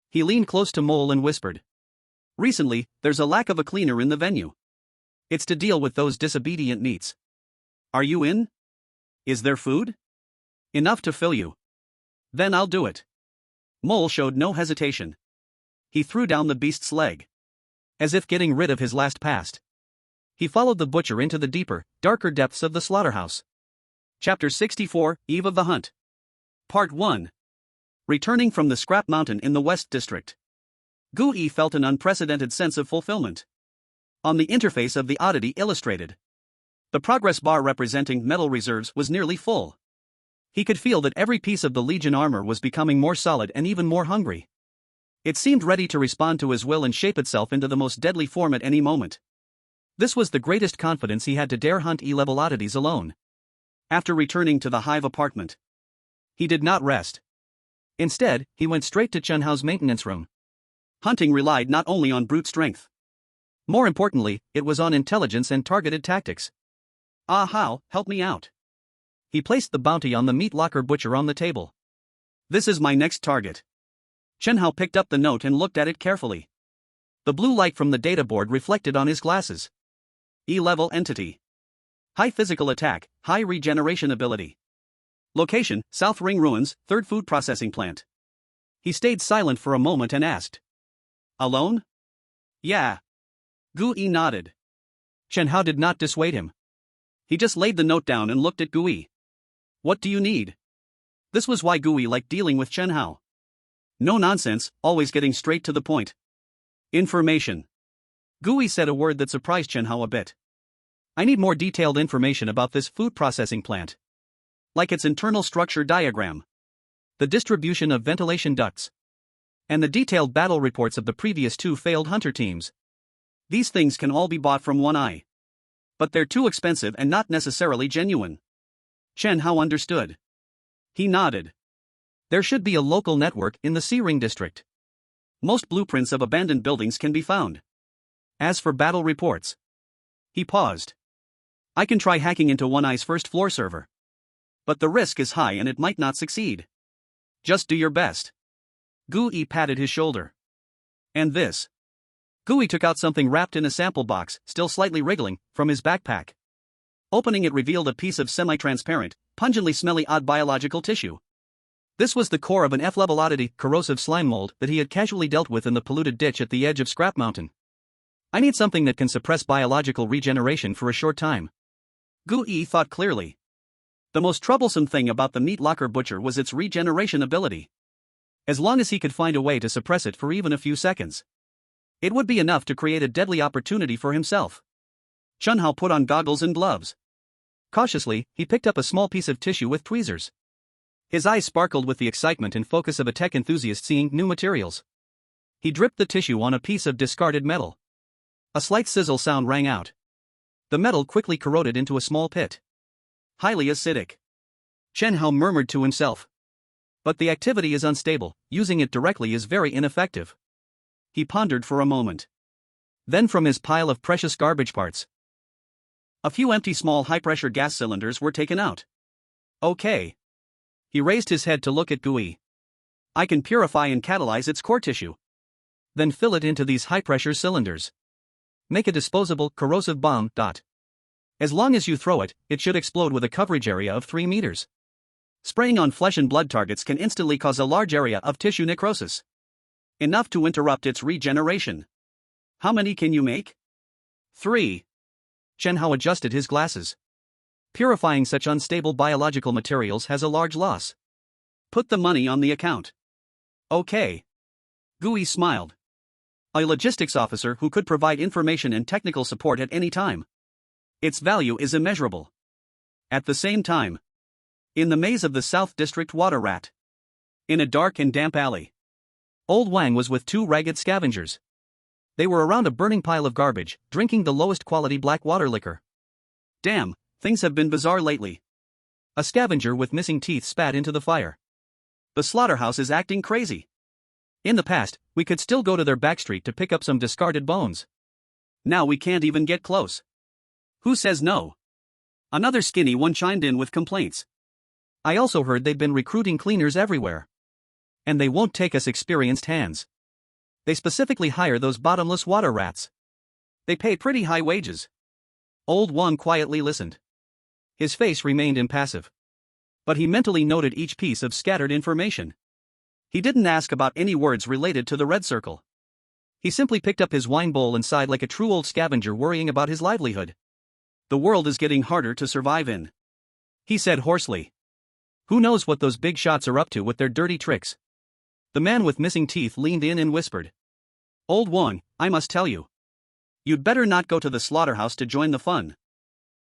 He leaned close to Mole and whispered. Recently, there's a lack of a cleaner in the venue. It's to deal with those disobedient meats. Are you in? Is there food? Enough to fill you. Then I'll do it. Mole showed no hesitation. He threw down the beast's leg, as if getting rid of his last past. He followed the butcher into the deeper, darker depths of the slaughterhouse. Chapter 64, Eve of the Hunt. Part 1. Returning from the scrap mountain in the West District, Gui felt an unprecedented sense of fulfillment. On the interface of the oddity illustrated, the progress bar representing metal reserves was nearly full. He could feel that every piece of the Legion armor was becoming more solid and even more hungry. It seemed ready to respond to his will and shape itself into the most deadly form at any moment. This was the greatest confidence he had to dare hunt E-level oddities alone. After returning to the Hive apartment, he did not rest. Instead, he went straight to Chunhao's maintenance room. Hunting relied not only on brute strength. More importantly, it was on intelligence and targeted tactics. Ah Hao, help me out. He placed the bounty on the meat locker butcher on the table. This is my next target. Chen Hao picked up the note and looked at it carefully. The blue light from the data board reflected on his glasses. E-level entity. High physical attack, high regeneration ability. Location, South Ring Ruins, 3rd food processing plant. He stayed silent for a moment and asked. Alone? Yeah. Gui nodded. Chen Hao did not dissuade him. He just laid the note down and looked at Gui. What do you need? This was why Gui liked dealing with Chen Hao. No nonsense, always getting straight to the point. Information. Gui said a word that surprised Chen Hao a bit. I need more detailed information about this food processing plant. Like its internal structure diagram, the distribution of ventilation ducts, and the detailed battle reports of the previous 2 failed hunter teams. These things can all be bought from One Eye, but they're too expensive and not necessarily genuine. Chen Hao understood. He nodded. There should be a local network in the C-Ring district. Most blueprints of abandoned buildings can be found. As for battle reports, he paused. I can try hacking into One Eye's first floor server, but the risk is high and it might not succeed. Just do your best. Gui patted his shoulder. And this. Gui took out something wrapped in a sample box, still slightly wriggling, from his backpack. Opening it revealed a piece of semi-transparent, pungently smelly odd biological tissue. This was the core of an F-level oddity, corrosive slime mold, that he had casually dealt with in the polluted ditch at the edge of Scrap Mountain. I need something that can suppress biological regeneration for a short time. Gui thought clearly. The most troublesome thing about the meat locker butcher was its regeneration ability. As long as he could find a way to suppress it for even a few seconds, it would be enough to create a deadly opportunity for himself. Chen Hao put on goggles and gloves. Cautiously, he picked up a small piece of tissue with tweezers. His eyes sparkled with the excitement and focus of a tech enthusiast seeing new materials. He dripped the tissue on a piece of discarded metal. A slight sizzle sound rang out. The metal quickly corroded into a small pit. Highly acidic. Chen Hao murmured to himself. But the activity is unstable, using it directly is very ineffective. He pondered for a moment. Then from his pile of precious garbage parts, a few empty small high-pressure gas cylinders were taken out. Okay. He raised his head to look at Gui. I can purify and catalyze its core tissue. Then fill it into these high-pressure cylinders. Make a disposable, corrosive bomb. As long as you throw it, it should explode with a coverage area of 3 meters. Spraying on flesh and blood targets can instantly cause a large area of tissue necrosis. Enough to interrupt its regeneration. How many can you make? 3. Chen Hao adjusted his glasses. Purifying such unstable biological materials has a large loss. Put the money on the account. Okay. Gui smiled. A logistics officer who could provide information and technical support at any time. Its value is immeasurable. At the same time, in the maze of the South District water rat, in a dark and damp alley, Old Wang was with 2 ragged scavengers. They were around a burning pile of garbage, drinking the lowest quality black water liquor. Damn, things have been bizarre lately. A scavenger with missing teeth spat into the fire. The slaughterhouse is acting crazy. In the past, we could still go to their backstreet to pick up some discarded bones. Now we can't even get close. Who says no? Another skinny one chimed in with complaints. I also heard they've been recruiting cleaners everywhere. And they won't take us experienced hands. They specifically hire those bottomless water rats. They pay pretty high wages. Old Wang quietly listened. His face remained impassive. But he mentally noted each piece of scattered information. He didn't ask about any words related to the red circle. He simply picked up his wine bowl and sighed like a true old scavenger worrying about his livelihood. The world is getting harder to survive in, he said hoarsely. Who knows what those big shots are up to with their dirty tricks? The man with missing teeth leaned in and whispered. Old Wang, I must tell you. You'd better not go to the slaughterhouse to join the fun.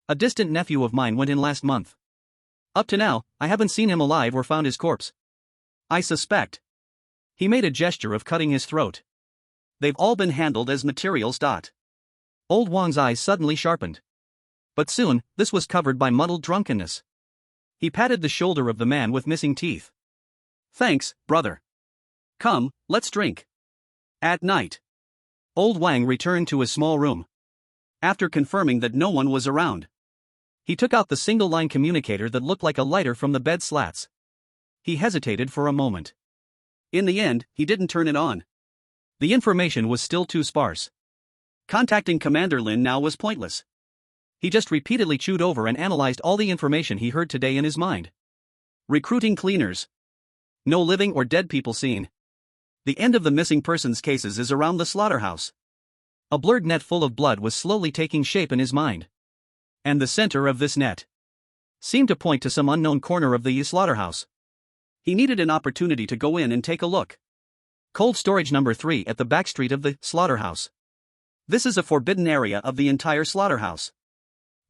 A distant nephew of mine went in last month. Up to now, I haven't seen him alive or found his corpse. I suspect. He made a gesture of cutting his throat. They've all been handled as materials. Old Wang's eyes suddenly sharpened. But soon, this was covered by muddled drunkenness. He patted the shoulder of the man with missing teeth. Thanks, brother. Come, let's drink. At night, Old Wang returned to his small room. After confirming that no one was around, he took out the single-line communicator that looked like a lighter from the bed slats. He hesitated for a moment. In the end, he didn't turn it on. The information was still too sparse. Contacting Commander Lin now was pointless. He just repeatedly chewed over and analyzed all the information he heard today in his mind. Recruiting cleaners. No living or dead people seen. The end of the missing persons cases is around the slaughterhouse. A blurred net full of blood was slowly taking shape in his mind. And the center of this net seemed to point to some unknown corner of the slaughterhouse. He needed an opportunity to go in and take a look. Cold storage number 3 at the back street of the slaughterhouse. This is a forbidden area of the entire slaughterhouse.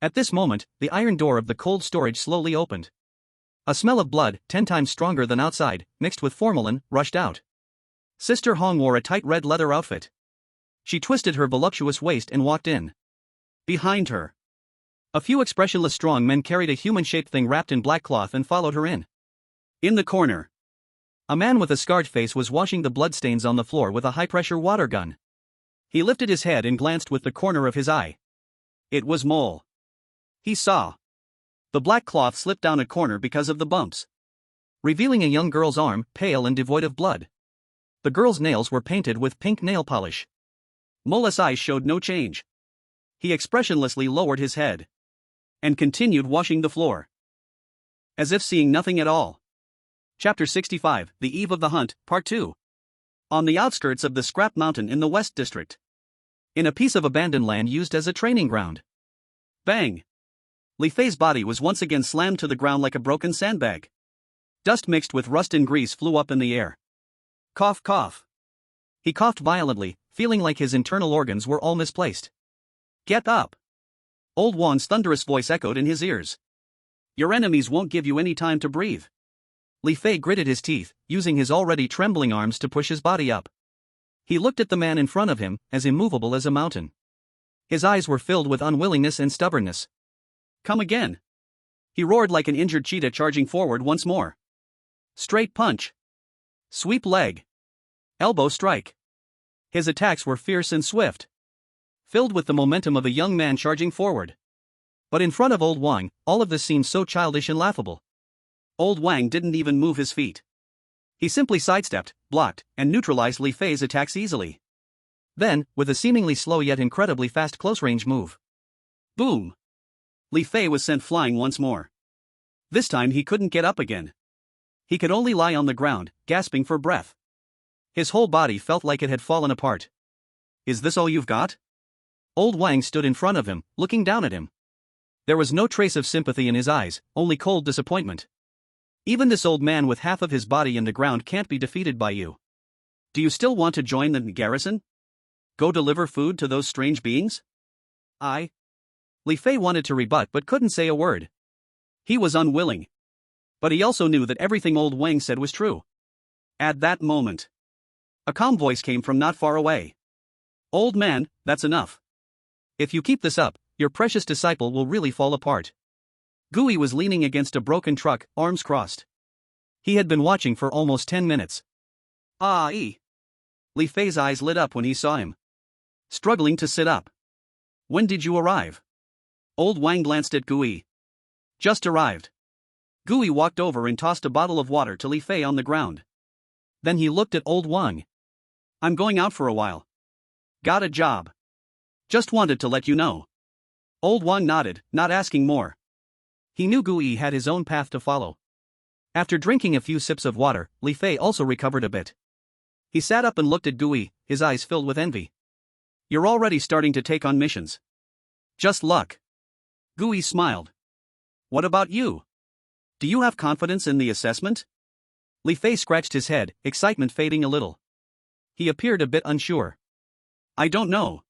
At this moment, the iron door of the cold storage slowly opened. A smell of blood, 10 times stronger than outside, mixed with formalin, rushed out. Sister Hong wore a tight red leather outfit. She twisted her voluptuous waist and walked in. Behind her, a few expressionless strong men carried a human-shaped thing wrapped in black cloth and followed her in. In the corner, a man with a scarred face was washing the bloodstains on the floor with a high-pressure water gun. He lifted his head and glanced with the corner of his eye. It was Mole. He saw. The black cloth slipped down a corner because of the bumps, revealing a young girl's arm, pale and devoid of blood. The girl's nails were painted with pink nail polish. Mole's eyes showed no change. He expressionlessly lowered his head and continued washing the floor, as if seeing nothing at all. Chapter 65, The Eve of the Hunt, Part 2. On the outskirts of the Scrap Mountain in the West District, in a piece of abandoned land used as a training ground. Bang! Li Fei's body was once again slammed to the ground like a broken sandbag. Dust mixed with rust and grease flew up in the air. Cough, cough. He coughed violently, feeling like his internal organs were all misplaced. Get up! Old Wang's thunderous voice echoed in his ears. Your enemies won't give you any time to breathe. Li Fei gritted his teeth, using his already trembling arms to push his body up. He looked at the man in front of him, as immovable as a mountain. His eyes were filled with unwillingness and stubbornness. Come again! He roared like an injured cheetah charging forward once more. Straight punch. Sweep leg. Elbow strike. His attacks were fierce and swift, filled with the momentum of a young man charging forward. But in front of Old Wang, all of this seemed so childish and laughable. Old Wang didn't even move his feet. He simply sidestepped, blocked, and neutralized Li Fei's attacks easily. Then, with a seemingly slow yet incredibly fast close-range move. Boom! Li Fei was sent flying once more. This time he couldn't get up again. He could only lie on the ground, gasping for breath. His whole body felt like it had fallen apart. Is this all you've got? Old Wang stood in front of him, looking down at him. There was no trace of sympathy in his eyes, only cold disappointment. Even this old man with half of his body in the ground can't be defeated by you. Do you still want to join the garrison? Go deliver food to those strange beings? Li Fei wanted to rebut but couldn't say a word. He was unwilling. But he also knew that everything old Wang said was true. At that moment, a calm voice came from not far away. Old man, that's enough. If you keep this up, your precious disciple will really fall apart. Gui was leaning against a broken truck, arms crossed. He had been watching for almost 10 minutes. Li Fei's eyes lit up when he saw him. Struggling to sit up. When did you arrive? Old Wang glanced at Gui. Just arrived. Gui walked over and tossed a bottle of water to Li Fei on the ground. Then he looked at Old Wang. I'm going out for a while. Got a job. Just wanted to let you know. Old Wang nodded, not asking more. He knew Gui had his own path to follow. After drinking a few sips of water, Li Fei also recovered a bit. He sat up and looked at Gui, his eyes filled with envy. You're already starting to take on missions. Just luck. Gui smiled. What about you? Do you have confidence in the assessment? Li Fei scratched his head, excitement fading a little. He appeared a bit unsure. I don't know.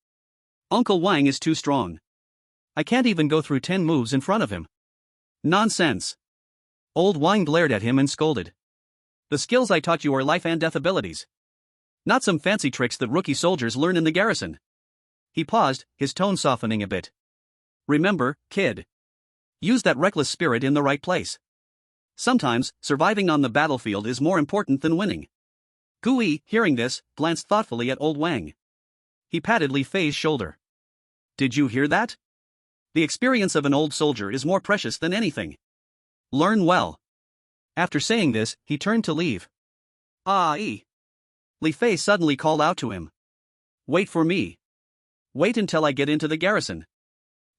Uncle Wang is too strong. I can't even go through 10 moves in front of him. Nonsense. Old Wang glared at him and scolded. The skills I taught you are life and death abilities. Not some fancy tricks that rookie soldiers learn in the garrison. He paused, his tone softening a bit. Remember, kid. Use that reckless spirit in the right place. Sometimes, surviving on the battlefield is more important than winning. Gui, hearing this, glanced thoughtfully at Old Wang. He patted Li Fei's shoulder. Did you hear that? The experience of an old soldier is more precious than anything. Learn well. After saying this, he turned to leave. Li Fei suddenly called out to him. Wait for me. Wait until I get into the garrison.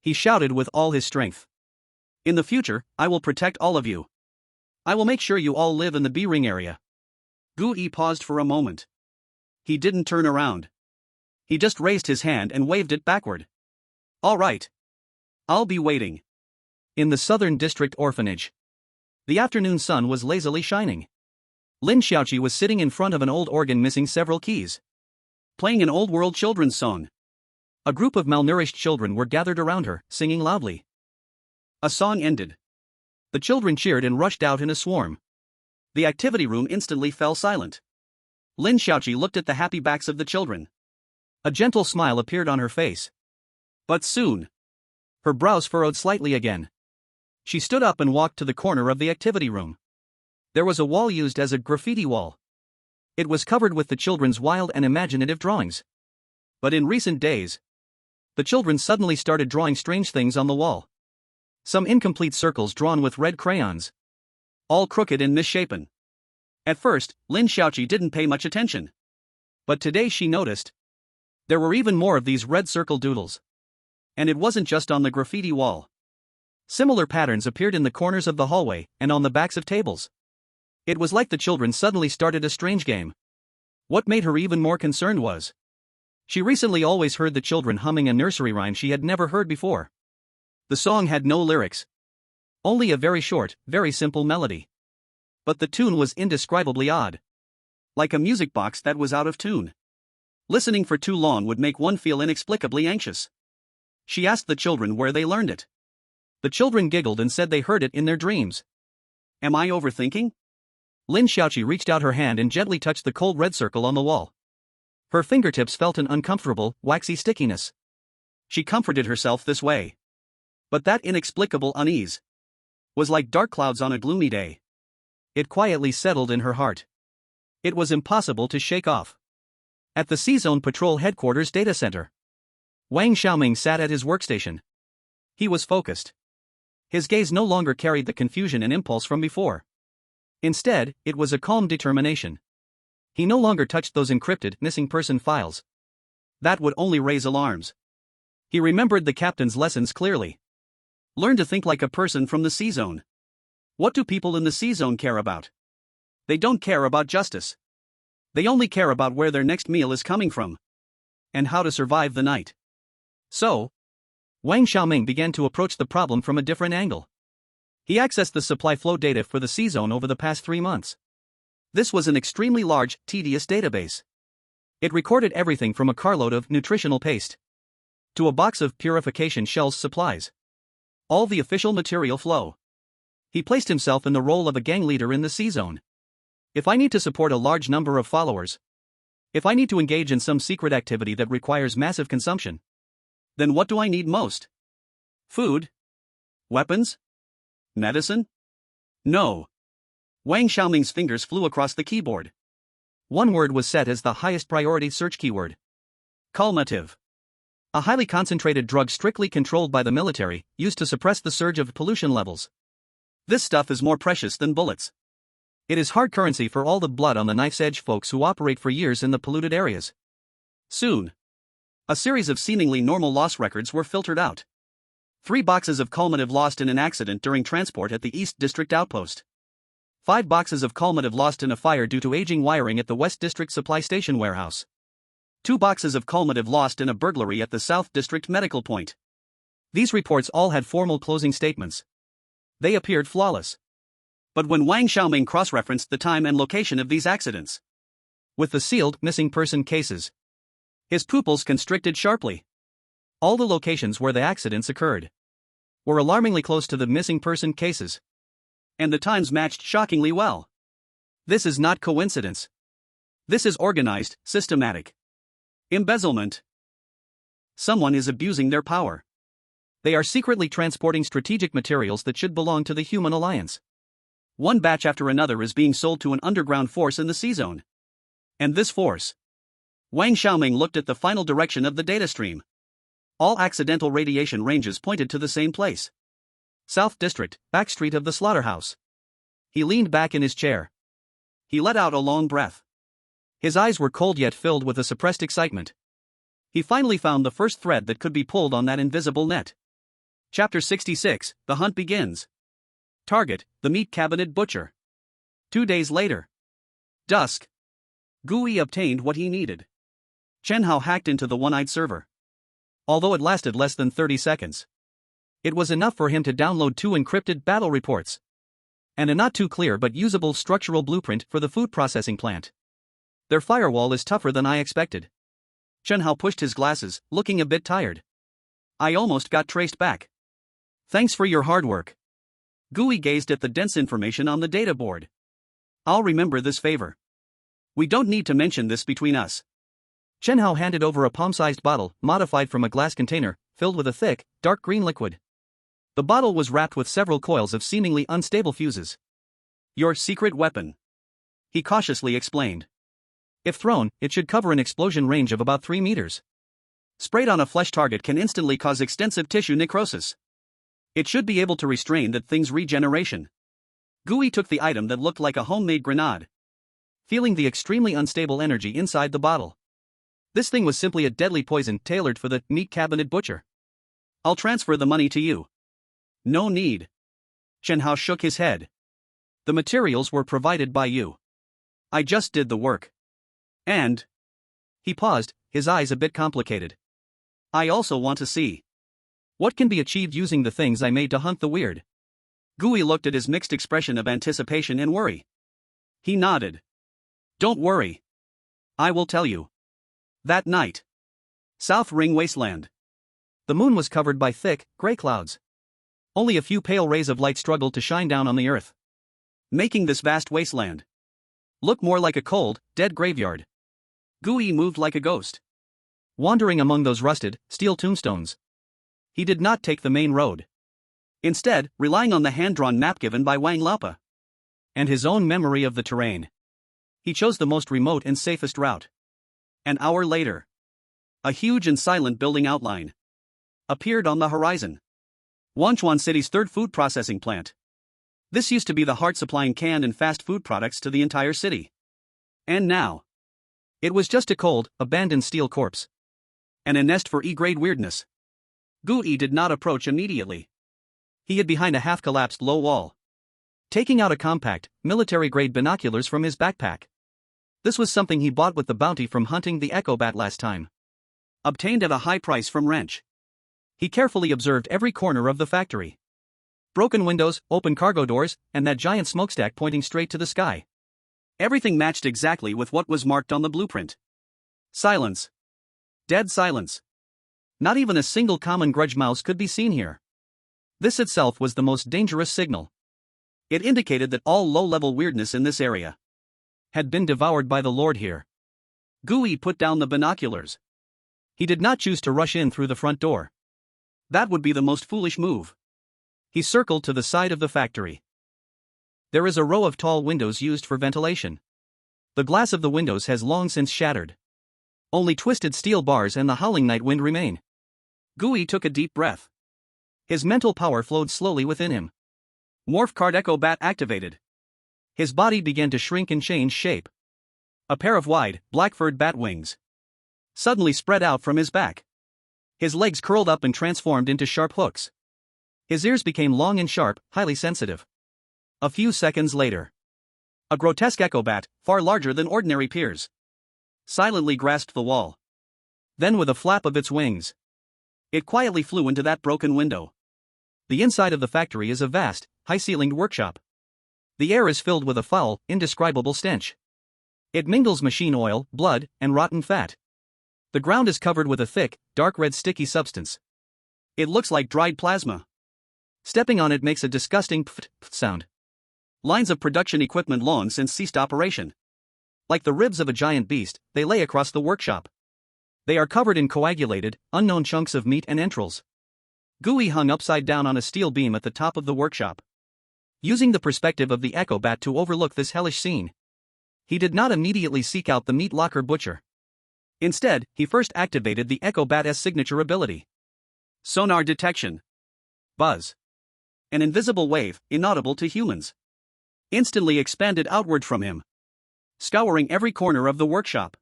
He shouted with all his strength. In the future, I will protect all of you. I will make sure you all live in the B-ring area. Gui paused for a moment. He didn't turn around. He just raised his hand and waved it backward. All right. I'll be waiting. In the Southern District Orphanage. The afternoon sun was lazily shining. Lin Xiaoqi was sitting in front of an old organ missing several keys. Playing an old-world children's song. A group of malnourished children were gathered around her, singing loudly. A song ended. The children cheered and rushed out in a swarm. The activity room instantly fell silent. Lin Xiaoqi looked at the happy backs of the children. A gentle smile appeared on her face. But soon, her brows furrowed slightly again. She stood up and walked to the corner of the activity room. There was a wall used as a graffiti wall. It was covered with the children's wild and imaginative drawings. But in recent days, the children suddenly started drawing strange things on the wall. Some incomplete circles drawn with red crayons. All crooked and misshapen. At first, Lin Xiaoqi didn't pay much attention. But today she noticed. There were even more of these red circle doodles. And it wasn't just on the graffiti wall. Similar patterns appeared in the corners of the hallway and on the backs of tables. It was like the children suddenly started a strange game. What made her even more concerned was, she recently always heard the children humming a nursery rhyme she had never heard before. The song had no lyrics. Only a very short, very simple melody. But the tune was indescribably odd. Like a music box that was out of tune. Listening for too long would make one feel inexplicably anxious. She asked the children where they learned it. The children giggled and said they heard it in their dreams. Am I overthinking? Lin Xiaoqi reached out her hand and gently touched the cold red circle on the wall. Her fingertips felt an uncomfortable, waxy stickiness. She comforted herself this way. But that inexplicable unease was like dark clouds on a gloomy day. It quietly settled in her heart. It was impossible to shake off. At the C-Zone Patrol Headquarters data center, Wang Xiaoming sat at his workstation. He was focused. His gaze no longer carried the confusion and impulse from before. Instead, it was a calm determination. He no longer touched those encrypted, missing person files. That would only raise alarms. He remembered the captain's lessons clearly. Learn to think like a person from the C-zone. What do people in the C-zone care about? They don't care about justice. They only care about where their next meal is coming from. And how to survive the night. So, Wang Xiaoming began to approach the problem from a different angle. He accessed the supply flow data for the C-zone over the past 3 months. This was an extremely large, tedious database. It recorded everything from a carload of nutritional paste to a box of purification shells supplies. All the official material flow. He placed himself in the role of a gang leader in the C-zone. If I need to support a large number of followers, if I need to engage in some secret activity that requires massive consumption, then what do I need most? Food? Weapons? Medicine? No. Wang Xiaoming's fingers flew across the keyboard. One word was set as the highest priority search keyword. Calmative. A highly concentrated drug strictly controlled by the military, used to suppress the surge of pollution levels. This stuff is more precious than bullets. It is hard currency for all the blood on the knife's edge folks who operate for years in the polluted areas. Soon, a series of seemingly normal loss records were filtered out. 3 boxes of calmative lost in an accident during transport at the East District outpost. 5 boxes of calmative lost in a fire due to aging wiring at the West District Supply Station warehouse. 2 boxes of calmative lost in a burglary at the South District medical point. These reports all had formal closing statements. They appeared flawless. But when Wang Xiaoming cross-referenced the time and location of these accidents with the sealed missing person cases, his pupils constricted sharply. All the locations where the accidents occurred were alarmingly close to the missing person cases. And the times matched shockingly well. This is not coincidence. This is organized, systematic. Embezzlement. Someone is abusing their power. They are secretly transporting strategic materials that should belong to the human alliance. One batch after another is being sold to an underground force in the C-zone. And this force. Wang Xiaoming looked at the final direction of the data stream. All accidental radiation ranges pointed to the same place. South District, back street of the slaughterhouse. He leaned back in his chair. He let out a long breath. His eyes were cold yet filled with a suppressed excitement. He finally found the first thread that could be pulled on that invisible net. Chapter 66, The Hunt Begins. Target, the meat cabinet butcher. 2 days later. Dusk. Gui obtained what he needed. Chen Hao hacked into the one-eyed server. Although it lasted less than 30 seconds. It was enough for him to download 2 encrypted battle reports. And a not too clear but usable structural blueprint for the food processing plant. Their firewall is tougher than I expected. Chen Hao pushed his glasses, looking a bit tired. I almost got traced back. Thanks for your hard work. Gui gazed at the dense information on the data board. I'll remember this favor. We don't need to mention this between us. Chen Hao handed over a palm-sized bottle, modified from a glass container, filled with a thick, dark green liquid. The bottle was wrapped with several coils of seemingly unstable fuses. Your secret weapon. He cautiously explained. If thrown, it should cover an explosion range of about 3 meters. Sprayed on a flesh target can instantly cause extensive tissue necrosis. It should be able to restrain that thing's regeneration. Gui took the item that looked like a homemade grenade. Feeling the extremely unstable energy inside the bottle. This thing was simply a deadly poison tailored for the meat cabinet butcher. I'll transfer the money to you. No need. Chen Hao shook his head. The materials were provided by you. I just did the work. And. He paused, his eyes a bit complicated. I also want to see what can be achieved using the things I made to hunt the weird. Gui looked at his mixed expression of anticipation and worry. He nodded. Don't worry. I will tell you. That night. South Ring Wasteland. The moon was covered by thick, gray clouds. Only a few pale rays of light struggled to shine down on the earth, making this vast wasteland look more like a cold, dead graveyard. Gui moved like a ghost, wandering among those rusted, steel tombstones. He did not take the main road. Instead, relying on the hand-drawn map given by Wang Laupa and his own memory of the terrain, he chose the most remote and safest route. An hour later, a huge and silent building outline appeared on the horizon. Wanchuan City's 3rd food processing plant. This used to be the heart supplying canned and fast food products to the entire city. And now, it was just a cold, abandoned steel corpse. And a nest for E-grade weirdness. Gui did not approach immediately. He hid behind a half-collapsed low wall, taking out a compact, military-grade binoculars from his backpack. This was something he bought with the bounty from hunting the echo bat last time. Obtained at a high price from Wrench. He carefully observed every corner of the factory. Broken windows, open cargo doors, and that giant smokestack pointing straight to the sky. Everything matched exactly with what was marked on the blueprint. Silence. Dead silence. Not even a single common grudge mouse could be seen here. This itself was the most dangerous signal. It indicated that all low-level weirdness in this area had been devoured by the Lord here. Gooey put down the binoculars. He did not choose to rush in through the front door. That would be the most foolish move. He circled to the side of the factory. There is a row of tall windows used for ventilation. The glass of the windows has long since shattered. Only twisted steel bars and the howling night wind remain. Gooey took a deep breath. His mental power flowed slowly within him. Morph card Echo Bat activated. His body began to shrink and change shape. A pair of wide, black-furred bat wings suddenly spread out from his back. His legs curled up and transformed into sharp hooks. His ears became long and sharp, highly sensitive. A few seconds later, a grotesque Echo Bat, far larger than ordinary peers, silently grasped the wall. Then with a flap of its wings, it quietly flew into that broken window. The inside of the factory is a vast, high-ceilinged workshop. The air is filled with a foul, indescribable stench. It mingles machine oil, blood, and rotten fat. The ground is covered with a thick, dark red sticky substance. It looks like dried plasma. Stepping on it makes a disgusting pft sound. Lines of production equipment long since ceased operation. Like the ribs of a giant beast, they lay across the workshop. They are covered in coagulated, unknown chunks of meat and entrails. Gooey hung upside down on a steel beam at the top of the workshop. Using the perspective of the Echo Bat to overlook this hellish scene, he did not immediately seek out the meat locker butcher. Instead, he first activated the Echo Bat's signature ability. Sonar detection. Buzz. An invisible wave, inaudible to humans, instantly expanded outward from him, scouring every corner of the workshop.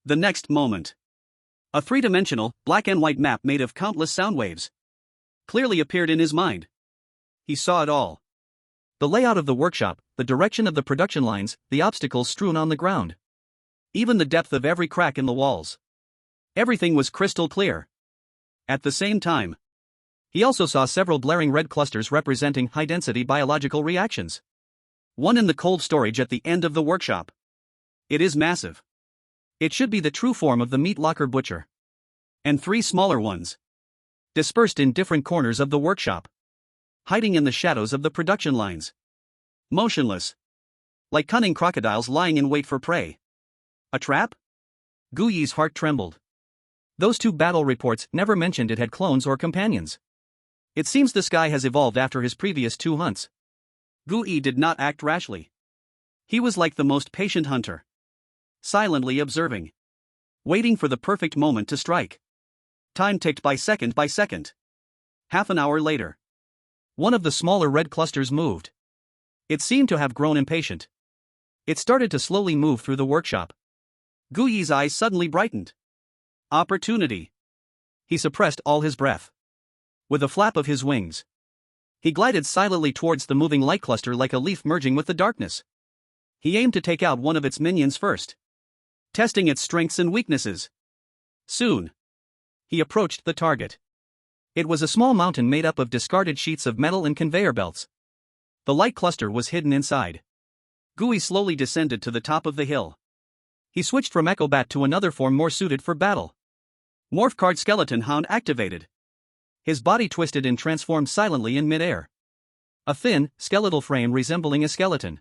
The next moment, a three-dimensional, black and white map made of countless sound waves clearly appeared in his mind. He saw it all. The layout of the workshop, the direction of the production lines, the obstacles strewn on the ground. Even the depth of every crack in the walls. Everything was crystal clear. At the same time, he also saw several blaring red clusters representing high-density biological reactions. One in the cold storage at the end of the workshop. It is massive. It should be the true form of the meat locker butcher. And three smaller ones, dispersed in different corners of the workshop, hiding in the shadows of the production lines. Motionless. Like cunning crocodiles lying in wait for prey. A trap? Gooey's heart trembled. Those two battle reports never mentioned it had clones or companions. It seems this guy has evolved after his previous two hunts. Gooey did not act rashly. He was like the most patient hunter. Silently observing. Waiting for the perfect moment to strike. Time ticked by second by second. Half an hour later, one of the smaller red clusters moved. It seemed to have grown impatient. It started to slowly move through the workshop. Gooey's eyes suddenly brightened. Opportunity. He suppressed all his breath. With a flap of his wings, he glided silently towards the moving light cluster like a leaf merging with the darkness. He aimed to take out one of its minions first, testing its strengths and weaknesses. Soon, he approached the target. It was a small mountain made up of discarded sheets of metal and conveyor belts. The light cluster was hidden inside. Gooey slowly descended to the top of the hill. He switched from Echo Bat to another form more suited for battle. Morph card Skeleton Hound activated. His body twisted and transformed silently in midair. A thin, skeletal frame resembling a skeleton.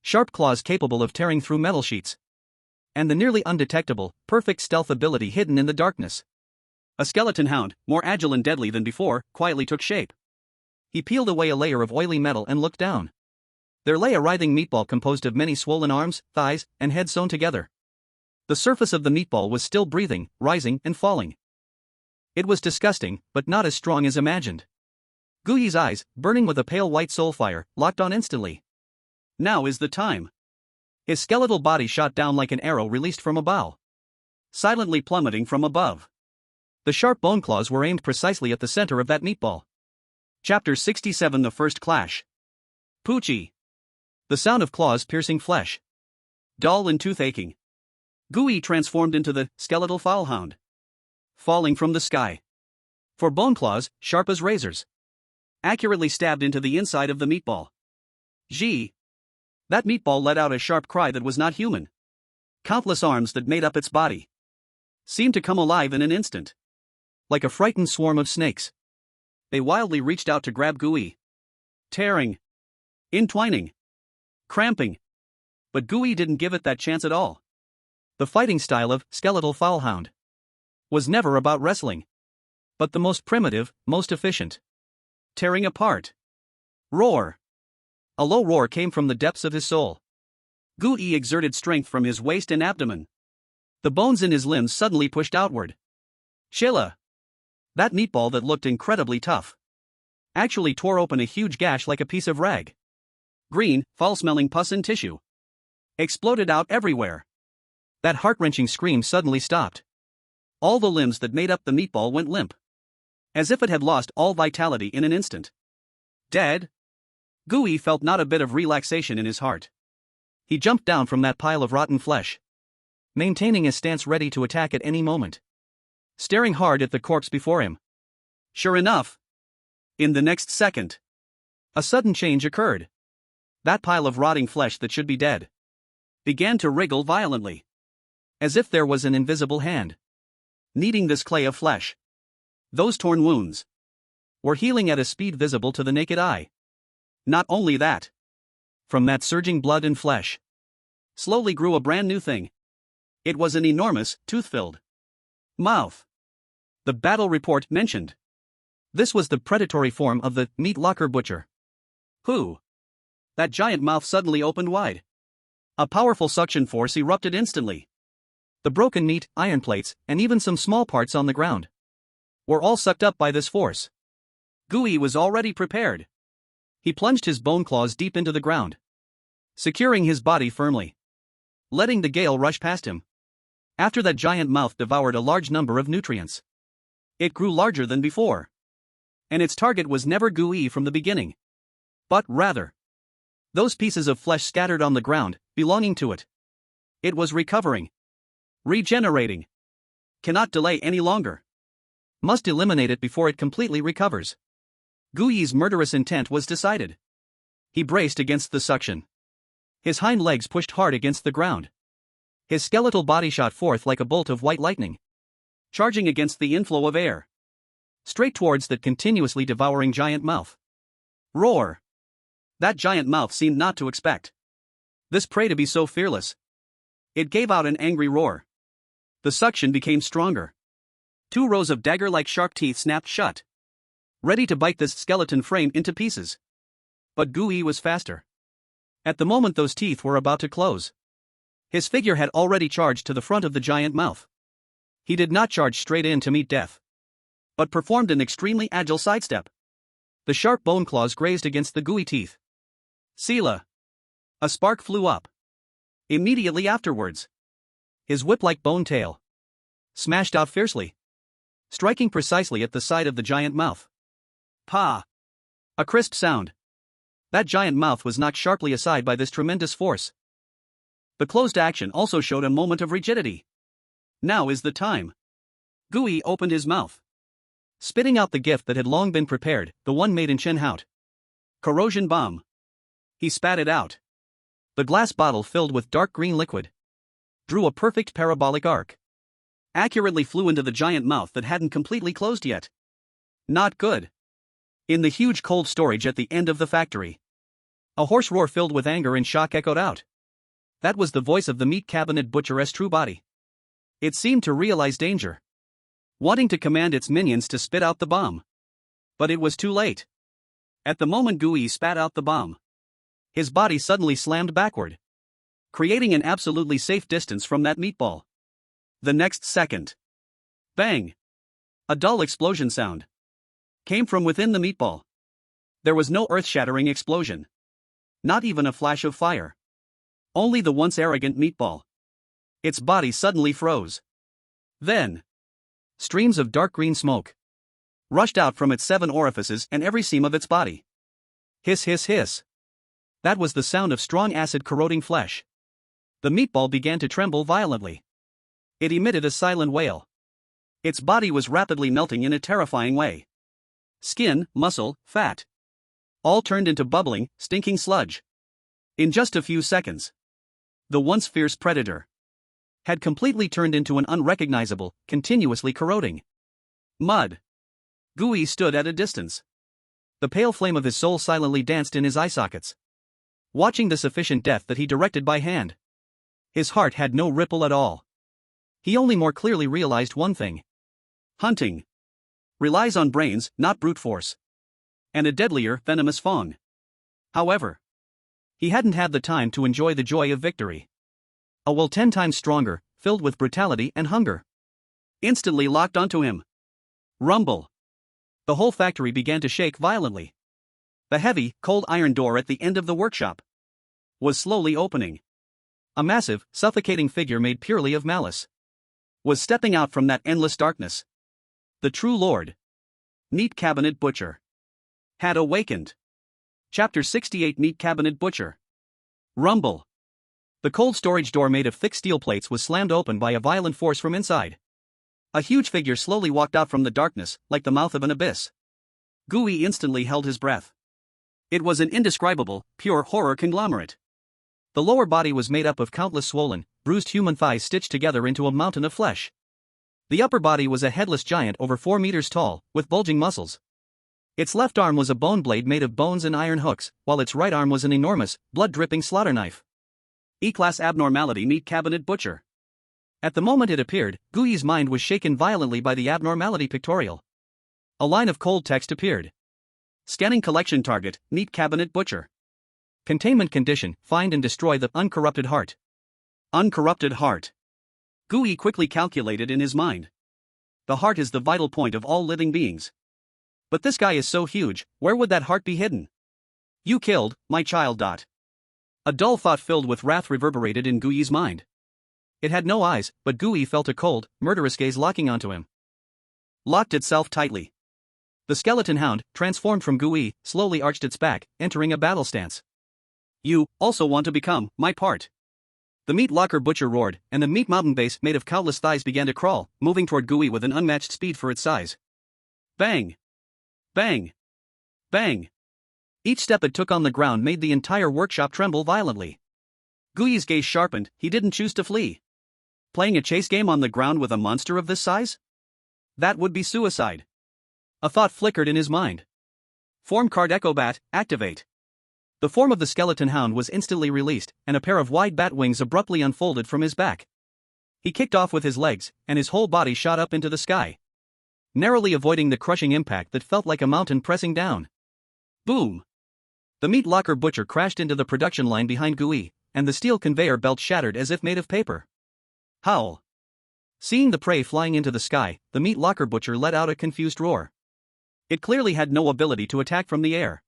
Sharp claws capable of tearing through metal sheets. And the nearly undetectable, perfect stealth ability hidden in the darkness. A skeleton hound, more agile and deadly than before, quietly took shape. He peeled away a layer of oily metal and looked down. There lay a writhing meatball composed of many swollen arms, thighs, and head sewn together. The surface of the meatball was still breathing, rising and falling. It was disgusting, but not as strong as imagined. Gooey's eyes, burning with a pale white soul fire, locked on instantly. Now is the time. His skeletal body shot down like an arrow released from a bow, silently plummeting from above. The sharp bone claws were aimed precisely at the center of that meatball. Chapter 67 The First Clash. Poochie. The sound of claws piercing flesh. Dull and tooth-aching. Gooey transformed into the skeletal foulhound. Falling from the sky. For bone claws, sharp as razors. Accurately stabbed into the inside of the meatball. Gee. That meatball let out a sharp cry that was not human. Countless arms that made up its body seemed to come alive in an instant. Like a frightened swarm of snakes. They wildly reached out to grab Gooey. Tearing. Entwining. Cramping. But Gooey didn't give it that chance at all. The fighting style of skeletal foulhound was never about wrestling, but the most primitive, most efficient. Tearing apart. Roar. A low roar came from the depths of his soul. Gooey exerted strength from his waist and abdomen. The bones in his limbs suddenly pushed outward. Chilla. That meatball that looked incredibly tough actually tore open a huge gash like a piece of rag. Green, foul-smelling pus and tissue exploded out everywhere. That heart-wrenching scream suddenly stopped. All the limbs that made up the meatball went limp, as if it had lost all vitality in an instant. Dead? Gooey felt not a bit of relaxation in his heart. He jumped down from that pile of rotten flesh, maintaining his stance ready to attack at any moment, staring hard at the corpse before him. Sure enough, in the next second, a sudden change occurred. That pile of rotting flesh that should be dead began to wriggle violently, as if there was an invisible hand kneading this clay of flesh. Those torn wounds were healing at a speed visible to the naked eye. Not only that, from that surging blood and flesh slowly grew a brand new thing. It was an enormous, tooth-filled mouth. The battle report mentioned this was the predatory form of the meat locker butcher. Who? That giant mouth suddenly opened wide. A powerful suction force erupted instantly. The broken meat, iron plates, and even some small parts on the ground were all sucked up by this force. Gooey was already prepared. He plunged his bone claws deep into the ground, securing his body firmly, letting the gale rush past him. After that giant mouth devoured a large number of nutrients, it grew larger than before. And its target was never Gooey from the beginning, but rather those pieces of flesh scattered on the ground, belonging to it. It was recovering. Regenerating. Cannot delay any longer. Must eliminate it before it completely recovers. Gooey's murderous intent was decided. He braced against the suction. His hind legs pushed hard against the ground. His skeletal body shot forth like a bolt of white lightning, charging against the inflow of air, straight towards that continuously devouring giant mouth. Roar. That giant mouth seemed not to expect this prey to be so fearless. It gave out an angry roar. The suction became stronger. 2 rows of dagger-like sharp teeth snapped shut, ready to bite this skeleton frame into pieces. But Gooey was faster. At the moment those teeth were about to close, his figure had already charged to the front of the giant mouth. He did not charge straight in to meet death, but performed an extremely agile sidestep. The sharp bone claws grazed against the Gooey teeth. Seela. A spark flew up. Immediately afterwards, his whip-like bone tail smashed out fiercely, striking precisely at the side of the giant mouth. Pa! A crisp sound. That giant mouth was knocked sharply aside by this tremendous force. The closed action also showed a moment of rigidity. Now is the time. Gooey opened his mouth, spitting out the gift that had long been prepared, the one made in Chinhout. Corrosion bomb. He spat it out. The glass bottle filled with dark green liquid drew a perfect parabolic arc, accurately flew into the giant mouth that hadn't completely closed yet. Not good. In the huge cold storage at the end of the factory, a hoarse roar filled with anger and shock echoed out. That was the voice of the meat cabinet butcheress true body. It seemed to realize danger, wanting to command its minions to spit out the bomb. But it was too late. At the moment Gooey spat out the bomb, his body suddenly slammed backward, creating an absolutely safe distance from that meatball. The next second, bang! A dull explosion sound came from within the meatball. There was no earth-shattering explosion, not even a flash of fire. Only the once arrogant meatball. Its body suddenly froze. Then, streams of dark green smoke rushed out from its 7 orifices and every seam of its body. Hiss hiss hiss. That was the sound of strong acid corroding flesh. The meatball began to tremble violently. It emitted a silent wail. Its body was rapidly melting in a terrifying way. Skin, muscle, fat, all turned into bubbling, stinking sludge. In just a few seconds, the once fierce predator had completely turned into an unrecognizable, continuously corroding mud. Gooey stood at a distance. The pale flame of his soul silently danced in his eye sockets, watching the sufficient death that he directed by hand. His heart had no ripple at all. He only more clearly realized one thing. Hunting relies on brains, not brute force. And a deadlier, venomous fong. However, he hadn't had the time to enjoy the joy of victory. A will 10 times stronger, filled with brutality and hunger, instantly locked onto him. Rumble. The whole factory began to shake violently. The heavy, cold iron door at the end of the workshop was slowly opening. A massive, suffocating figure made purely of malice was stepping out from that endless darkness. The true Lord, Meat Cabinet Butcher, had awakened. Chapter 68 Meat Cabinet Butcher. Rumble. The cold storage door made of thick steel plates was slammed open by a violent force from inside. A huge figure slowly walked out from the darkness, like the mouth of an abyss. Gooey instantly held his breath. It was an indescribable, pure horror conglomerate. The lower body was made up of countless swollen, bruised human thighs stitched together into a mountain of flesh. The upper body was a headless giant over 4 meters tall, with bulging muscles. Its left arm was a bone blade made of bones and iron hooks, while its right arm was an enormous, blood-dripping slaughter knife. E-class abnormality Meat Cabinet Butcher. At the moment it appeared, Gooey's mind was shaken violently by the abnormality pictorial. A line of cold text appeared. Scanning collection target, Meat Cabinet Butcher. Containment condition, find and destroy the uncorrupted heart. Uncorrupted heart. Gooey quickly calculated in his mind. The heart is the vital point of all living beings. But this guy is so huge, where would that heart be hidden? You killed my child. A dull thought filled with wrath reverberated in Gooey's mind. It had no eyes, but Gooey felt a cold, murderous gaze locking onto him. Locked itself tightly. The skeleton hound, transformed from Gooey, slowly arched its back, entering a battle stance. You also want to become my part. The meat locker butcher roared, and the meat mountain base made of countless thighs began to crawl, moving toward Gooey with an unmatched speed for its size. Bang! Bang! Bang! Each step it took on the ground made the entire workshop tremble violently. Gooey's gaze sharpened, he didn't choose to flee. Playing a chase game on the ground with a monster of this size? That would be suicide. A thought flickered in his mind. Form card Echo Bat, activate. The form of the skeleton hound was instantly released, and a pair of wide bat wings abruptly unfolded from his back. He kicked off with his legs, and his whole body shot up into the sky, narrowly avoiding the crushing impact that felt like a mountain pressing down. Boom! The meat locker butcher crashed into the production line behind Gooey, and the steel conveyor belt shattered as if made of paper. Howl! Seeing the prey flying into the sky, the meat locker butcher let out a confused roar. It clearly had no ability to attack from the air.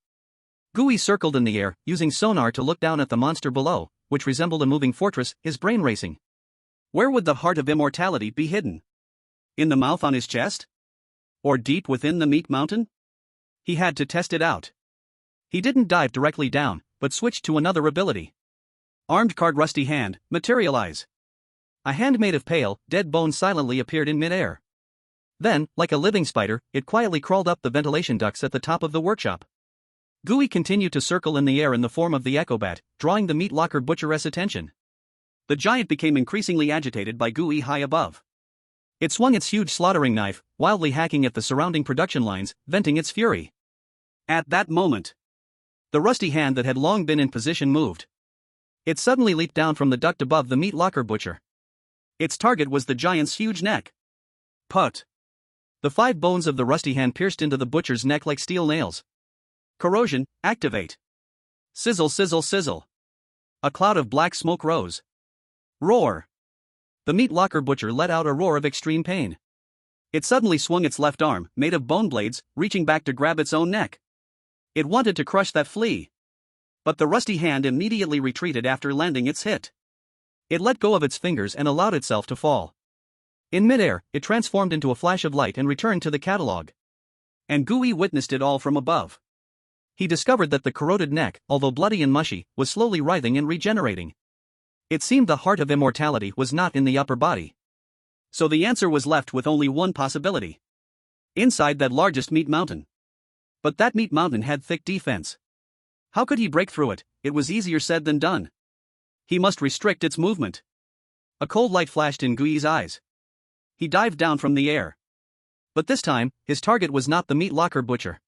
Gooey circled in the air, using sonar to look down at the monster below, which resembled a moving fortress, his brain racing. Where would the heart of immortality be hidden? In the mouth on his chest? Or deep within the meat mountain? He had to test it out. He didn't dive directly down, but switched to another ability. Armed card Rusty Hand, materialize. A hand made of pale, dead bone silently appeared in midair. Then, like a living spider, it quietly crawled up the ventilation ducts at the top of the workshop. Gooey continued to circle in the air in the form of the Echo Bat, drawing the meat locker butcher's attention. The giant became increasingly agitated by Gooey high above. It swung its huge slaughtering knife, wildly hacking at the surrounding production lines, venting its fury. At that moment, the rusty hand that had long been in position moved. It suddenly leaped down from the duct above the meat locker butcher. Its target was the giant's huge neck. Put! The 5 bones of the rusty hand pierced into the butcher's neck like steel nails. Corrosion, activate. Sizzle sizzle sizzle. A cloud of black smoke rose. Roar! The meat locker butcher let out a roar of extreme pain. It suddenly swung its left arm, made of bone blades, reaching back to grab its own neck. It wanted to crush that flea. But the rusty hand immediately retreated after landing its hit. It let go of its fingers and allowed itself to fall. In midair, it transformed into a flash of light and returned to the catalog. And Gooey witnessed it all from above. He discovered that the corroded neck, although bloody and mushy, was slowly writhing and regenerating. It seemed the heart of immortality was not in the upper body. So the answer was left with only one possibility. Inside that largest meat mountain. But that meat mountain had thick defense. How could he break through it? It was easier said than done. He must restrict its movement. A cold light flashed in Gooey's eyes. He dived down from the air. But this time, his target was not the meat locker butcher,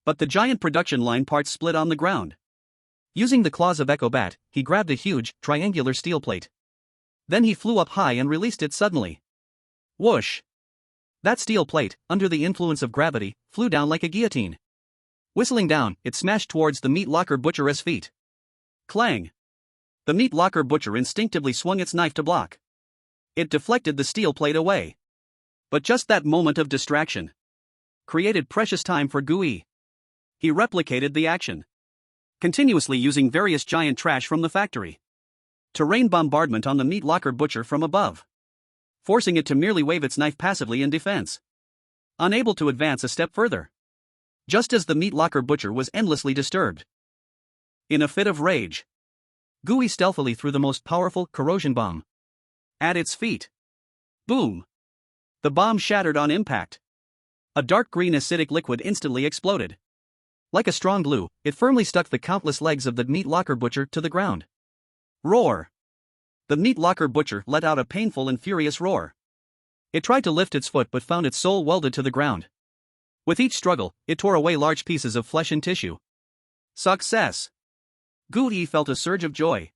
but the giant production line parts split on the ground. Using the claws of Echo Bat, he grabbed a huge, triangular steel plate. Then he flew up high and released it suddenly. Whoosh! That steel plate, under the influence of gravity, flew down like a guillotine. Whistling down, it smashed towards the meat locker butcher's feet. Clang! The meat locker butcher instinctively swung its knife to block. It deflected the steel plate away. But just that moment of distraction created precious time for Gooey. He replicated the action, continuously using various giant trash from the factory to rain bombardment on the meat locker butcher from above, forcing it to merely wave its knife passively in defense, unable to advance a step further. Just as the meat locker butcher was endlessly disturbed. In a fit of rage, Gooey stealthily threw the most powerful corrosion bomb at its feet. Boom! The bomb shattered on impact. A dark green acidic liquid instantly exploded. Like a strong glue, it firmly stuck the countless legs of the meat locker butcher to the ground. Roar! The meat locker butcher let out a painful and furious roar. It tried to lift its foot but found its sole welded to the ground. With each struggle, it tore away large pieces of flesh and tissue. Success! Gooey felt a surge of joy.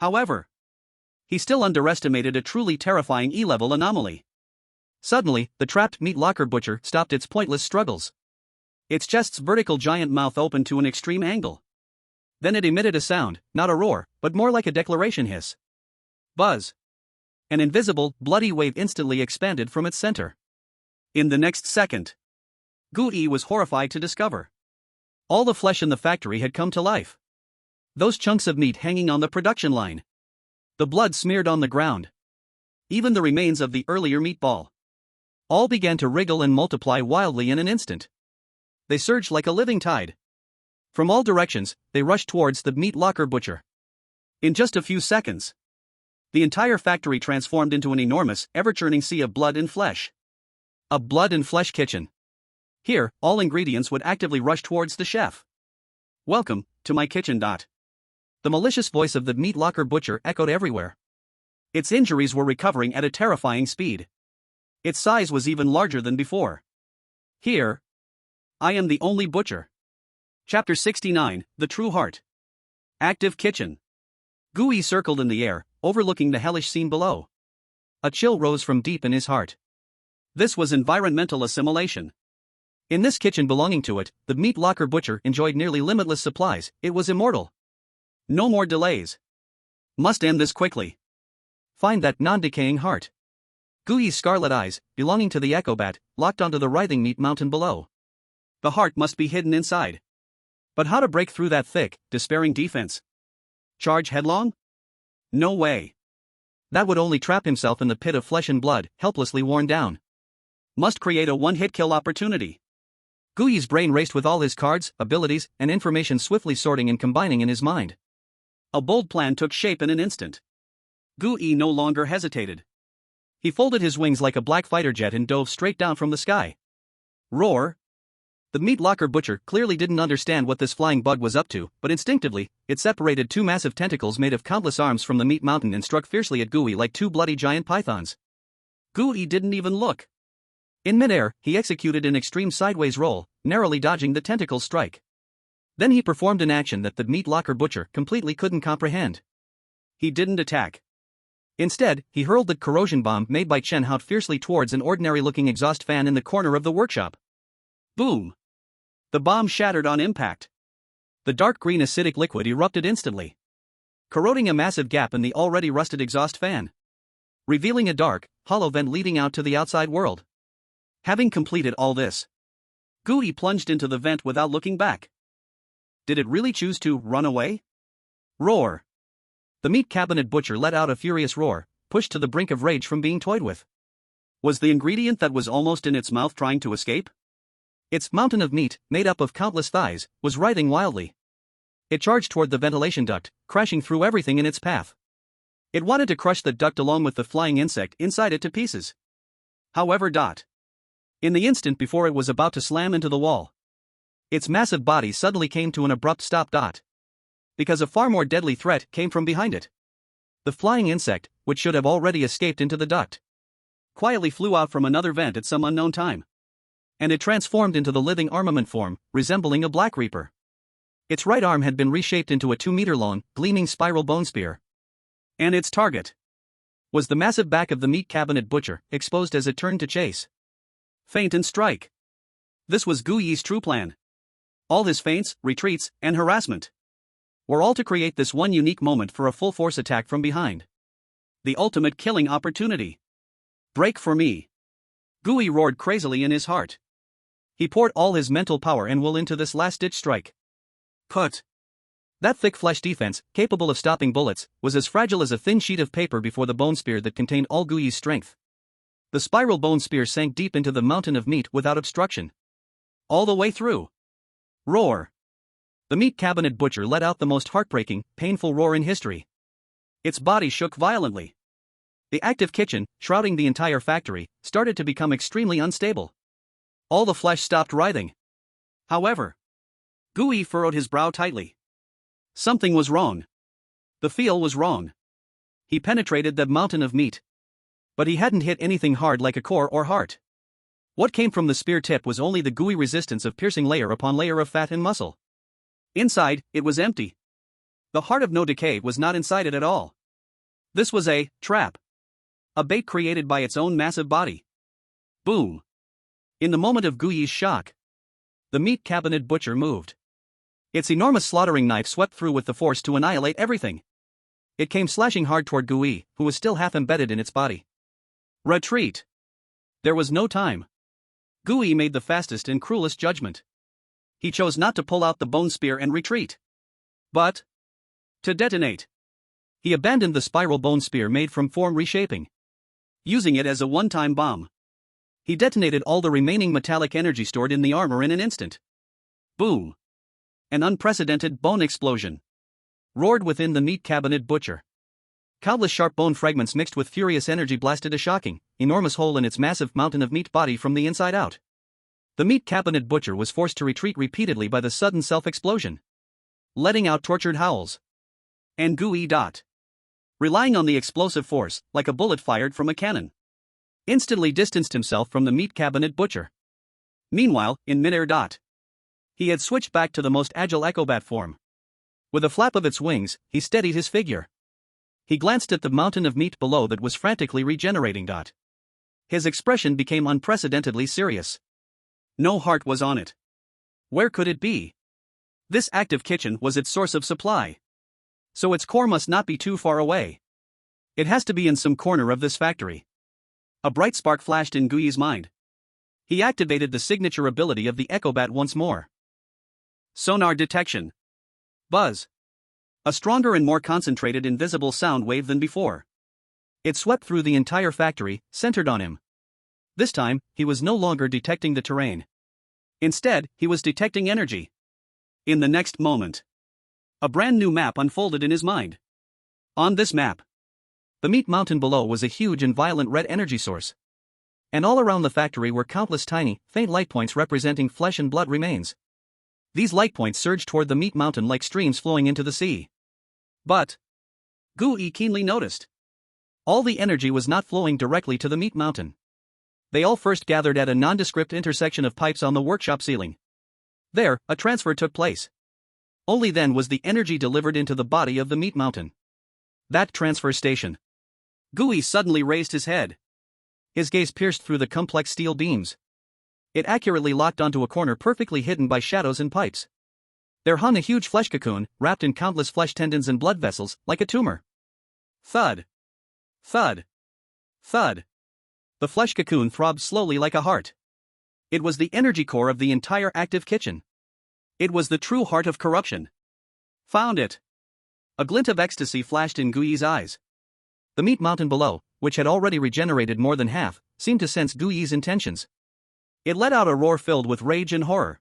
However, he still underestimated a truly terrifying E-level anomaly. Suddenly, the trapped meat locker butcher stopped its pointless struggles. Its chest's vertical giant mouth opened to an extreme angle. Then it emitted a sound, not a roar, but more like a declaration hiss. Buzz! An invisible, bloody wave instantly expanded from its center. In the next second, Gooey was horrified to discover all the flesh in the factory had come to life. Those chunks of meat hanging on the production line. The blood smeared on the ground. Even the remains of the earlier meatball. All began to wriggle and multiply wildly in an instant. They surged like a living tide. From all directions, they rushed towards the meat locker butcher. In just a few seconds, the entire factory transformed into an enormous, ever-churning sea of blood and flesh. A blood and flesh kitchen. Here, all ingredients would actively rush towards the chef. Welcome to my kitchen. The malicious voice of the meat locker butcher echoed everywhere. Its injuries were recovering at a terrifying speed. Its size was even larger than before. Here, I am the only butcher. Chapter 69, The True Heart. Active kitchen. Gooey circled in the air, overlooking the hellish scene below. A chill rose from deep in his heart. This was environmental assimilation. In this kitchen belonging to it, the meat locker butcher enjoyed nearly limitless supplies. It was immortal. No more delays. Must end this quickly. Find that non-decaying heart. Gooey's scarlet eyes, belonging to the Echo Bat, locked onto the writhing meat mountain below. The heart must be hidden inside. But how to break through that thick, despairing defense? Charge headlong? No way. That would only trap himself in the pit of flesh and blood, helplessly worn down. Must create a one-hit kill opportunity. Gooey's brain raced with all his cards, abilities, and information swiftly sorting and combining in his mind. A bold plan took shape in an instant. Gooey no longer hesitated. He folded his wings like a black fighter jet and dove straight down from the sky. Roar! The meat locker butcher clearly didn't understand what this flying bug was up to, but instinctively, it separated two massive tentacles made of countless arms from the meat mountain and struck fiercely at Gooey like two bloody giant pythons. Gooey didn't even look. In midair, he executed an extreme sideways roll, narrowly dodging the tentacle's strike. Then he performed an action that the meat locker butcher completely couldn't comprehend. He didn't attack. Instead, he hurled the corrosion bomb made by Chen Hout fiercely towards an ordinary-looking exhaust fan in the corner of the workshop. Boom! The bomb shattered on impact. The dark green acidic liquid erupted instantly, corroding a massive gap in the already rusted exhaust fan, revealing a dark, hollow vent leading out to the outside world. Having completed all this, Gooey plunged into the vent without looking back. Did it really choose to run away? Roar! The meat cabinet butcher let out a furious roar, pushed to the brink of rage from being toyed with. Was the ingredient that was almost in its mouth trying to escape? Its mountain of meat, made up of countless thighs, was writhing wildly. It charged toward the ventilation duct, crashing through everything in its path. It wanted to crush the duct along with the flying insect inside it to pieces. However, in the instant before it was about to slam into the wall, its massive body suddenly came to an abrupt stop. Because a far more deadly threat came from behind it. The flying insect, which should have already escaped into the duct, quietly flew out from another vent at some unknown time. And it transformed into the living armament form, resembling a black reaper. Its right arm had been reshaped into a 2-meter-long, gleaming spiral bone spear. And its target was the massive back of the meat cabinet butcher, exposed as it turned to chase, feint and strike. This was Gu Yi's true plan. All his feints, retreats, and harassment were all to create this one unique moment for a full-force attack from behind. The ultimate killing opportunity. Break for me. Gu Yi roared crazily in his heart. He poured all his mental power and will into this last-ditch strike. Put. That thick flesh defense, capable of stopping bullets, was as fragile as a thin sheet of paper before the bone spear that contained all Gu Yi's strength. The spiral bone spear sank deep into the mountain of meat without obstruction. All the way through. Roar. The meat cabinet butcher let out the most heartbreaking, painful roar in history. Its body shook violently. The active kitchen, shrouding the entire factory, started to become extremely unstable. All the flesh stopped writhing. However, Gu Yi furrowed his brow tightly. Something was wrong. The feel was wrong. He penetrated that mountain of meat. But he hadn't hit anything hard like a core or heart. What came from the spear tip was only the gooey resistance of piercing layer upon layer of fat and muscle. Inside, it was empty. The heart of no decay was not inside it at all. This was a trap. A bait created by its own massive body. Boom. In the moment of Gu Yi's shock, the meat cabinet butcher moved. Its enormous slaughtering knife swept through with the force to annihilate everything. It came slashing hard toward Gu Yi, who was still half embedded in its body. Retreat. There was no time. Gu Yi made the fastest and cruelest judgment. He chose not to pull out the bone spear and retreat, but to detonate. He abandoned the spiral bone spear made from form reshaping, using it as a one-time bomb. He detonated all the remaining metallic energy stored in the armor in an instant. Boom. An unprecedented bone explosion roared within the meat cabinet butcher. Countless sharp bone fragments mixed with furious energy blasted a shocking, enormous hole in its massive mountain of meat body from the inside out. The meat cabinet butcher was forced to retreat repeatedly by the sudden self-explosion, letting out tortured howls. And Gu Yi, relying on the explosive force, like a bullet fired from a cannon, instantly distanced himself from the meat cabinet butcher. Meanwhile, in midair, he had switched back to the most agile echobat form. With a flap of its wings, he steadied his figure. He glanced at the mountain of meat below that was frantically regenerating. His expression became unprecedentedly serious. No heart was on it. Where could it be? This active kitchen was its source of supply. So its core must not be too far away. It has to be in some corner of this factory. A bright spark flashed in Gu Yi's mind. He activated the signature ability of the echobat once more. Sonar detection. Buzz. A stronger and more concentrated invisible sound wave than before. It swept through the entire factory, centered on him. This time, he was no longer detecting the terrain. Instead, he was detecting energy. In the next moment, a brand new map unfolded in his mind. On this map, the meat mountain below was a huge and violent red energy source. And all around the factory were countless tiny, faint light points representing flesh and blood remains. These light points surged toward the meat mountain like streams flowing into the sea. But Gu Yi keenly noticed, all the energy was not flowing directly to the meat mountain. They all first gathered at a nondescript intersection of pipes on the workshop ceiling. There, a transfer took place. Only then was the energy delivered into the body of the meat mountain. That transfer station. Gu Yi suddenly raised his head. His gaze pierced through the complex steel beams. It accurately locked onto a corner perfectly hidden by shadows and pipes. There hung a huge flesh cocoon, wrapped in countless flesh tendons and blood vessels, like a tumor. Thud. Thud. Thud. The flesh cocoon throbbed slowly like a heart. It was the energy core of the entire active kitchen. It was the true heart of corruption. Found it. A glint of ecstasy flashed in Gu Yi's eyes. The meat mountain below, which had already regenerated more than half, seemed to sense Gu Yi's intentions. It let out a roar filled with rage and horror.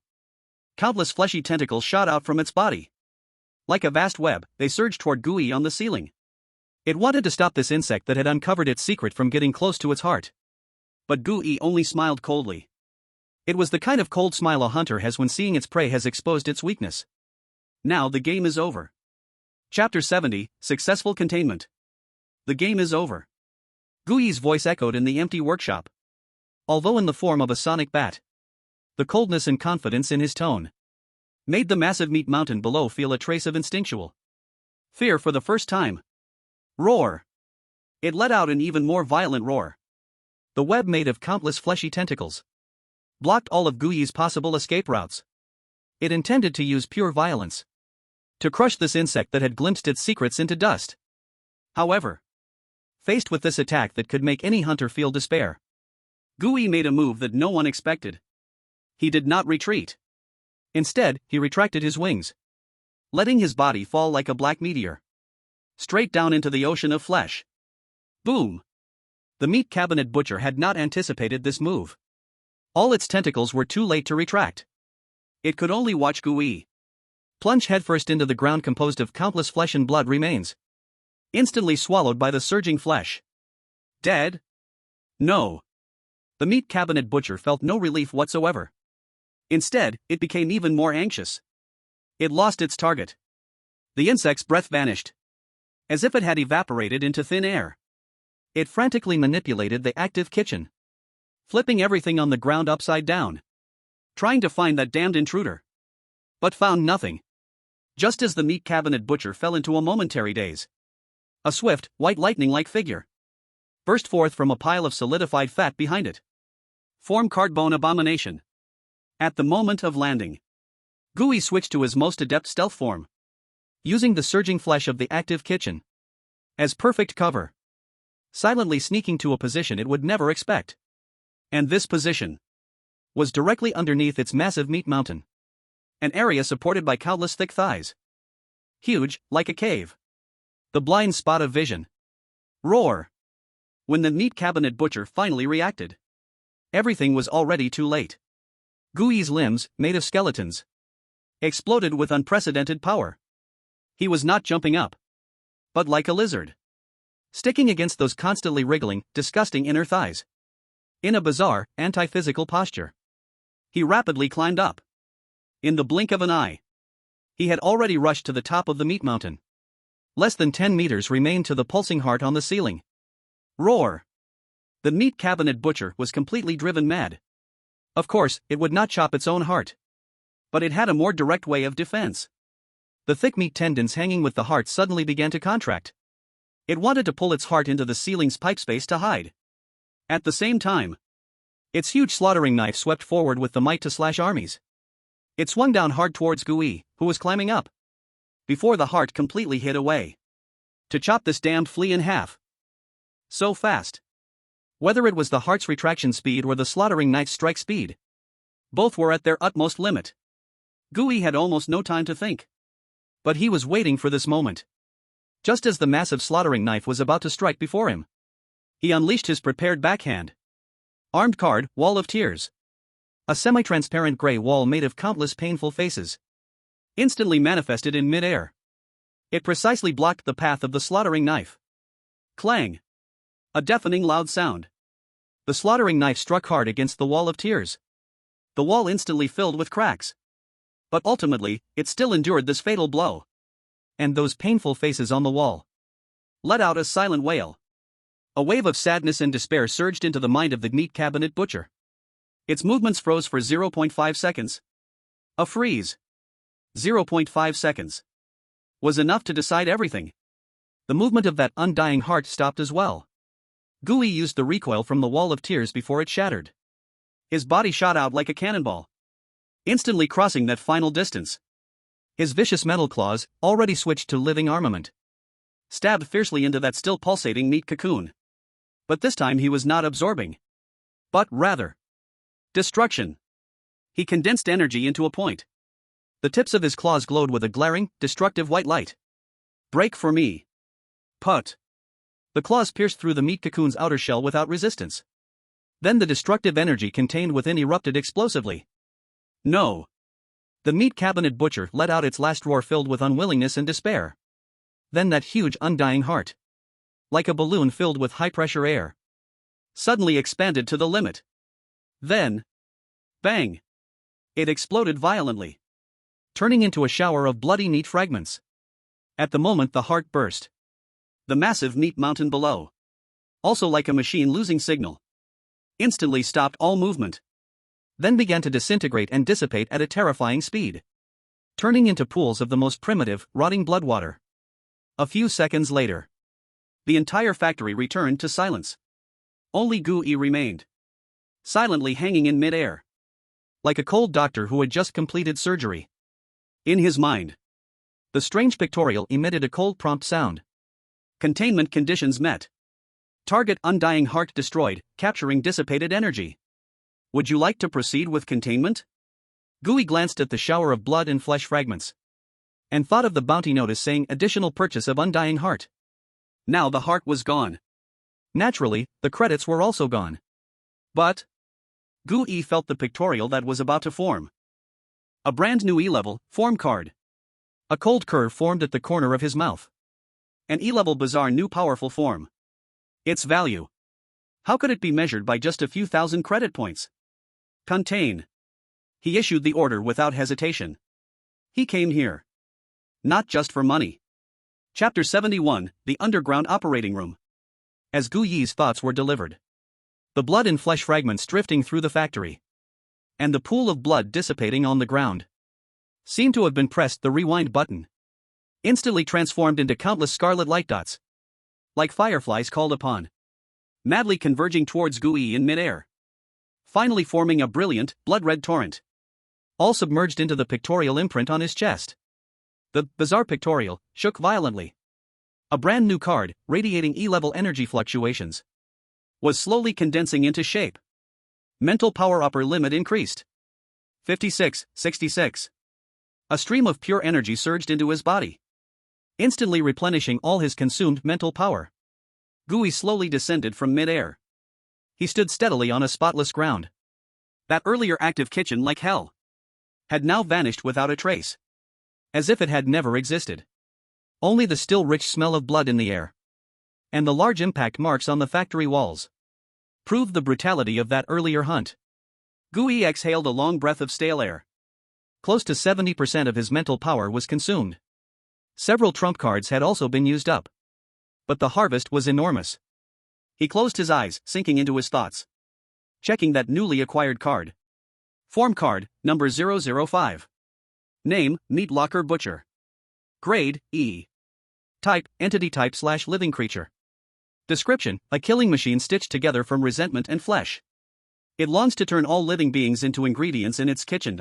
Countless fleshy tentacles shot out from its body. Like a vast web, they surged toward Gooey on the ceiling. It wanted to stop this insect that had uncovered its secret from getting close to its heart. But Gooey only smiled coldly. It was the kind of cold smile a hunter has when seeing its prey has exposed its weakness. Now the game is over. Chapter 70, Successful Containment. The game is over. Gooey's voice echoed in the empty workshop. Although in the form of a sonic bat. The coldness and confidence in his tone made the massive meat mountain below feel a trace of instinctual fear for the first time. Roar! It let out an even more violent roar. The web made of countless fleshy tentacles blocked all of Gooey's possible escape routes. It intended to use pure violence to crush this insect that had glimpsed its secrets into dust. However, faced with this attack that could make any hunter feel despair, Gooey made a move that no one expected. He did not retreat. Instead, he retracted his wings, letting his body fall like a black meteor straight down into the ocean of flesh. Boom! The meat cabinet butcher had not anticipated this move. All its tentacles were too late to retract. It could only watch Gooey plunge headfirst into the ground composed of countless flesh and blood remains, instantly swallowed by the surging flesh. Dead? No. The meat cabinet butcher felt no relief whatsoever. Instead, it became even more anxious. It lost its target. The insect's breath vanished, as if it had evaporated into thin air. It frantically manipulated the active kitchen, flipping everything on the ground upside down, trying to find that damned intruder. But found nothing. Just as the meat cabinet butcher fell into a momentary daze, a swift, white lightning-like figure burst forth from a pile of solidified fat behind it. Form cardbone abomination. At the moment of landing, Gooey switched to his most adept stealth form, using the surging flesh of the active kitchen as perfect cover, silently sneaking to a position it would never expect. And this position was directly underneath its massive meat mountain, an area supported by countless thick thighs. Huge, like a cave. The blind spot of vision. Roar! When the meat cabinet butcher finally reacted, everything was already too late. Gooey's limbs, made of skeletons, exploded with unprecedented power. He was not jumping up, but like a lizard, sticking against those constantly wriggling, disgusting inner thighs. In a bizarre, anti-physical posture, he rapidly climbed up. In the blink of an eye, he had already rushed to the top of the meat mountain. Less than 10 meters remained to the pulsing heart on the ceiling. Roar! The meat cabinet butcher was completely driven mad. Of course, it would not chop its own heart. But it had a more direct way of defense. The thick meat tendons hanging with the heart suddenly began to contract. It wanted to pull its heart into the ceiling's pipe space to hide. At the same time, its huge slaughtering knife swept forward with the might to slash armies. It swung down hard towards Gooey, who was climbing up, before the heart completely hid away. To chop this damned flea in half. So fast. Whether it was the heart's retraction speed or the slaughtering knife's strike speed, both were at their utmost limit. Gooey had almost no time to think. But he was waiting for this moment. Just as the massive slaughtering knife was about to strike before him, he unleashed his prepared backhand. Armed card, Wall of Tears. A semi-transparent gray wall made of countless painful faces, instantly manifested in mid-air. It precisely blocked the path of the slaughtering knife. Clang! A deafening loud sound. The slaughtering knife struck hard against the Wall of Tears. The wall instantly filled with cracks. But ultimately, it still endured this fatal blow. And those painful faces on the wall let out a silent wail. A wave of sadness and despair surged into the mind of the meat cabinet butcher. Its movements froze for 0.5 seconds. A freeze. 0.5 seconds was enough to decide everything. The movement of that undying heart stopped as well. Gooey used the recoil from the Wall of Tears before it shattered. His body shot out like a cannonball, instantly crossing that final distance. His vicious metal claws, already switched to living armament, stabbed fiercely into that still pulsating meat cocoon. But this time he was not absorbing, but rather destruction. He condensed energy into a point. The tips of his claws glowed with a glaring, destructive white light. Break for me. Put. The claws pierced through the meat cocoon's outer shell without resistance. Then the destructive energy contained within erupted explosively. No. The meat cabinet butcher let out its last roar filled with unwillingness and despair. Then that huge undying heart, like a balloon filled with high-pressure air, suddenly expanded to the limit. Then, bang! It exploded violently, turning into a shower of bloody meat fragments. At the moment the heart burst, the massive meat mountain below, also like a machine losing signal, instantly stopped all movement, then began to disintegrate and dissipate at a terrifying speed, turning into pools of the most primitive, rotting blood water. A few seconds later, the entire factory returned to silence. Only Gu-Yi remained, silently hanging in mid-air, like a cold doctor who had just completed surgery. In his mind, the strange pictorial emitted a cold prompt sound. Containment conditions met. Target undying heart destroyed, capturing dissipated energy. Would you like to proceed with containment? Gu-Yi glanced at the shower of blood and flesh fragments, and thought of the bounty notice saying additional purchase of undying heart. Now the heart was gone. Naturally, the credits were also gone. But Gu-Yi felt the pictorial that was about to form. A brand new E-level form card. A cold curve formed at the corner of his mouth. An E-level bizarre new powerful form. Its value. How could it be measured by just a few thousand credit points? Contain. He issued the order without hesitation. He came here not just for money. Chapter 71, The Underground Operating Room. As Gu-Yi's thoughts were delivered, the blood and flesh fragments drifting through the factory, and the pool of blood dissipating on the ground, seemed to have been pressed the rewind button, instantly transformed into countless scarlet light dots, like fireflies called upon, madly converging towards Gu-Yi in midair, finally forming a brilliant, blood-red torrent, all submerged into the pictorial imprint on his chest. The bizarre pictorial shook violently. A brand new card, radiating E-level energy fluctuations, was slowly condensing into shape. Mental power upper limit increased. 56, 66. A stream of pure energy surged into his body, instantly replenishing all his consumed mental power. Gu-Yi slowly descended from mid-air. He stood steadily on a spotless ground. That earlier active kitchen like hell had now vanished without a trace, as if it had never existed. Only the still rich smell of blood in the air, and the large impact marks on the factory walls, proved the brutality of that earlier hunt. Gu-Yi exhaled a long breath of stale air. Close to 70% of his mental power was consumed. Several trump cards had also been used up, but the harvest was enormous. He closed his eyes, sinking into his thoughts, checking that newly acquired card. Form card, number 005. Name, Meat Locker Butcher. Grade, E. Type, entity type / living creature. Description, a killing machine stitched together from resentment and flesh. It longs to turn all living beings into ingredients in its kitchen.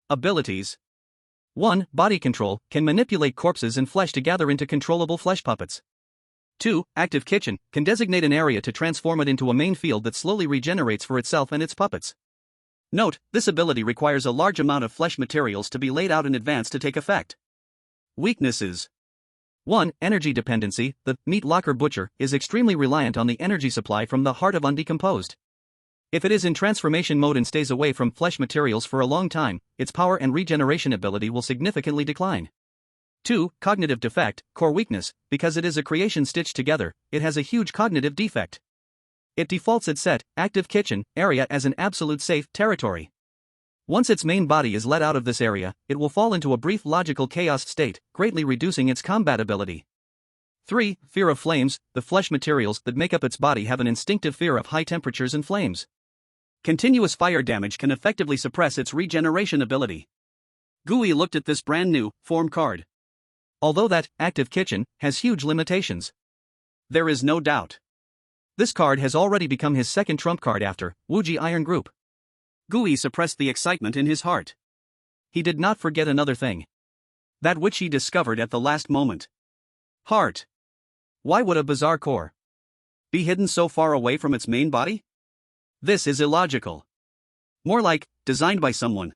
Abilities. 1. Body control, can manipulate corpses and flesh to gather into controllable flesh puppets. 2. Active kitchen, can designate an area to transform it into a main field that slowly regenerates for itself and its puppets. Note, this ability requires a large amount of flesh materials to be laid out in advance to take effect. Weaknesses. 1. Energy dependency, the Meat Locker Butcher is extremely reliant on the energy supply from the heart of undecomposed. If it is in transformation mode and stays away from flesh materials for a long time, its power and regeneration ability will significantly decline. 2. Cognitive defect, core weakness, because it is a creation stitched together, it has a huge cognitive defect. It defaults its set, active kitchen, area as an absolute safe territory. Once its main body is let out of this area, it will fall into a brief logical chaos state, greatly reducing its combat ability. 3. Fear of flames, the flesh materials that make up its body have an instinctive fear of high temperatures and flames. Continuous fire damage can effectively suppress its regeneration ability. Gu-Yi looked at this brand new, form card. Although that, active kitchen, has huge limitations, there is no doubt this card has already become his second trump card after Wuji Iron Group. Gu-Yi suppressed the excitement in his heart. He did not forget another thing. That which he discovered at the last moment. Heart. Why would a bizarre core be hidden so far away from its main body? This is illogical. More like, designed by someone.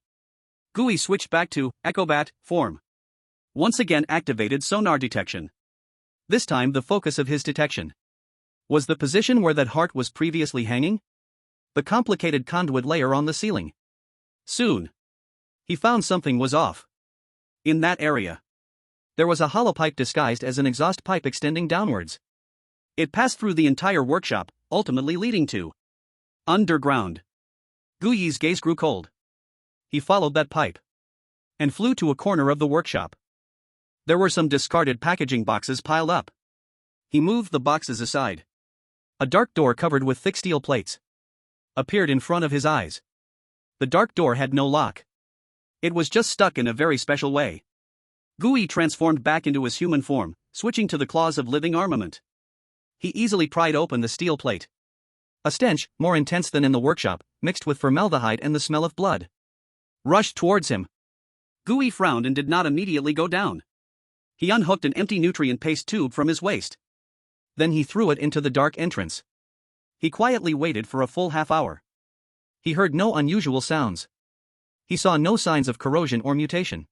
Gu-Yi switched back to Echobat form. Once again activated sonar detection. This time the focus of his detection was the position where that heart was previously hanging. the complicated conduit layer on the ceiling. Soon, he found something was off. In that area, there was a hollow pipe disguised as an exhaust pipe extending downwards. It passed through the entire workshop, ultimately leading to underground. Guyi's gaze grew cold. He followed that pipe and flew to a corner of the workshop. There were some discarded packaging boxes piled up. He moved the boxes aside. A dark door covered with thick steel plates appeared in front of his eyes. The dark door had no lock. It was just stuck in a very special way. Guyi transformed back into his human form, switching to the claws of living armament. He easily pried open the steel plate. A stench, more intense than in the workshop, mixed with formaldehyde and the smell of blood, rushed towards him. Guyi frowned and did not immediately go down. He unhooked an empty nutrient paste tube from his waist. Then he threw it into the dark entrance. He quietly waited for a full half hour. He heard no unusual sounds. He saw no signs of corrosion or mutation,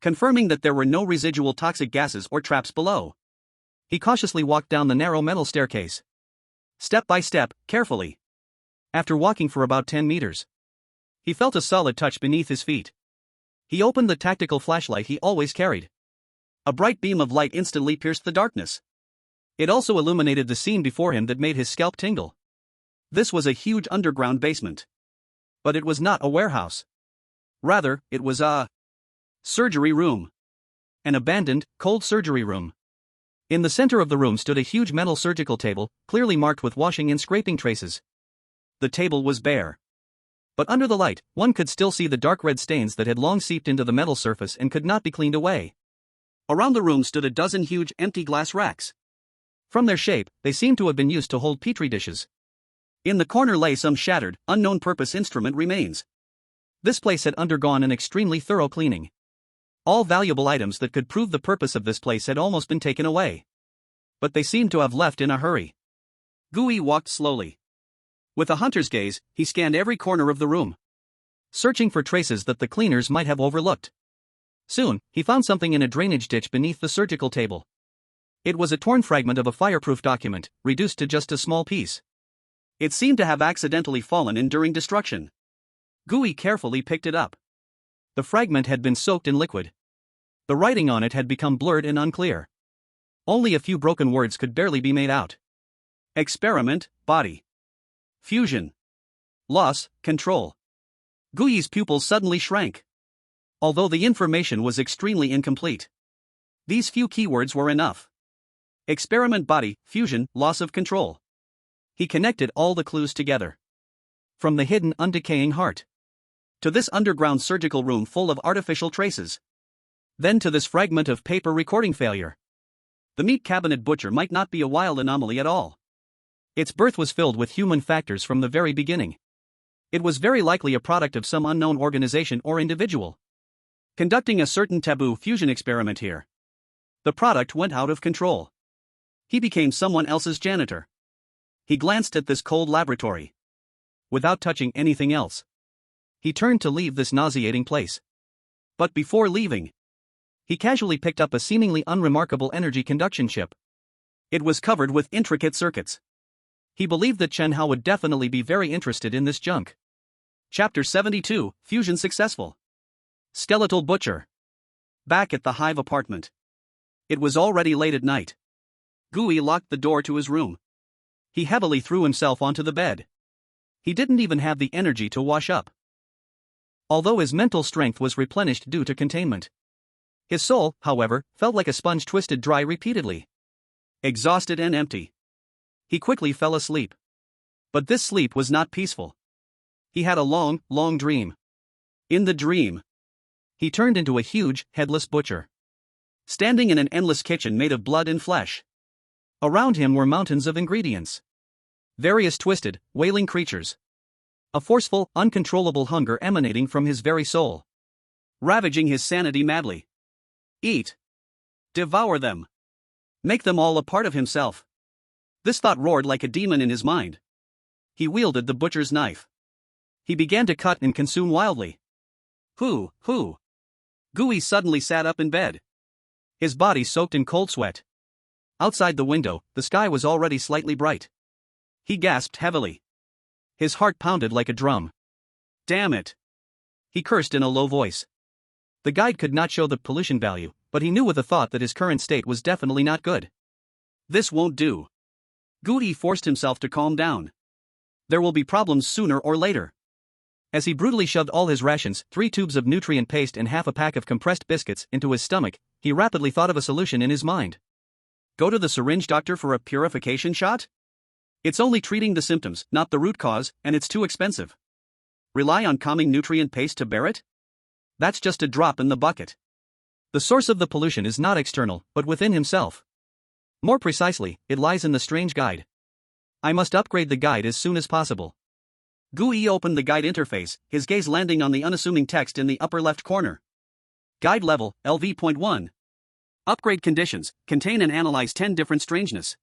confirming that there were no residual toxic gases or traps below. He cautiously walked down the narrow metal staircase, step by step, carefully. After walking for about 10 meters, he felt a solid touch beneath his feet. He opened the tactical flashlight he always carried. A bright beam of light instantly pierced the darkness. It also illuminated the scene before him that made his scalp tingle. This was a huge underground basement. But it was not a warehouse. Rather, it was a surgery room. An abandoned, cold surgery room. In the center of the room stood a huge metal surgical table, clearly marked with washing and scraping traces. The table was bare. But under the light, one could still see the dark red stains that had long seeped into the metal surface and could not be cleaned away. Around the room stood a dozen huge, empty glass racks. From their shape, they seemed to have been used to hold petri dishes. In the corner lay some shattered, unknown-purpose instrument remains. This place had undergone an extremely thorough cleaning. All valuable items that could prove the purpose of this place had almost been taken away. But they seemed to have left in a hurry. Guyi walked slowly. With a hunter's gaze, he scanned every corner of the room, searching for traces that the cleaners might have overlooked. Soon, he found something in a drainage ditch beneath the surgical table. It was a torn fragment of a fireproof document, reduced to just a small piece. It seemed to have accidentally fallen in during destruction. Guyi carefully picked it up. The fragment had been soaked in liquid. The writing on it had become blurred and unclear. Only a few broken words could barely be made out. Experiment, body. Fusion. Loss, control. Guyi's pupils suddenly shrank. Although the information was extremely incomplete, these few keywords were enough. Experiment, body, fusion, loss of control. He connected all the clues together. From the hidden, undecaying heart, to this underground surgical room full of artificial traces, then to this fragment of paper recording failure. The meat cabinet butcher might not be a wild anomaly at all. Its birth was filled with human factors from the very beginning. It was very likely a product of some unknown organization or individual, conducting a certain taboo fusion experiment here. The product went out of control. He became someone else's janitor. He glanced at this cold laboratory. Without touching anything else, he turned to leave this nauseating place. But before leaving, he casually picked up a seemingly unremarkable energy conduction chip. It was covered with intricate circuits. He believed that Chen Hao would definitely be very interested in this junk. Chapter 72, Fusion Successful. Skeletal Butcher. Back at the Hive apartment. It was already late at night. Guyi locked the door to his room. He heavily threw himself onto the bed. He didn't even have the energy to wash up. Although his mental strength was replenished due to containment, his soul, however, felt like a sponge twisted dry repeatedly. Exhausted and empty, he quickly fell asleep. But this sleep was not peaceful. He had a long, long dream. In the dream, he turned into a huge, headless butcher, standing in an endless kitchen made of blood and flesh. Around him were mountains of ingredients, various twisted, wailing creatures. A forceful, uncontrollable hunger emanating from his very soul, ravaging his sanity madly. Eat. Devour them. Make them all a part of himself. This thought roared like a demon in his mind. He wielded the butcher's knife. He began to cut and consume wildly. Who? Guyi suddenly sat up in bed, his body soaked in cold sweat. Outside the window, the sky was already slightly bright. He gasped heavily. His heart pounded like a drum. Damn it! He cursed in a low voice. The guide could not show the pollution value, but he knew with a thought that his current state was definitely not good. This won't do. Gui forced himself to calm down. There will be problems sooner or later. As he brutally shoved all his rations, 3 tubes of nutrient paste and half a pack of compressed biscuits, into his stomach, he rapidly thought of a solution in his mind. Go to the syringe doctor for a purification shot? It's only treating the symptoms, not the root cause, and it's too expensive. Rely on calming nutrient paste to bear it? That's just a drop in the bucket. The source of the pollution is not external, but within himself. More precisely, it lies in the strange guide. I must upgrade the guide as soon as possible. Gui opened the guide interface, his gaze landing on the unassuming text in the upper left corner. Guide level, LV.1. Upgrade conditions, contain and analyze 10 different strangeness.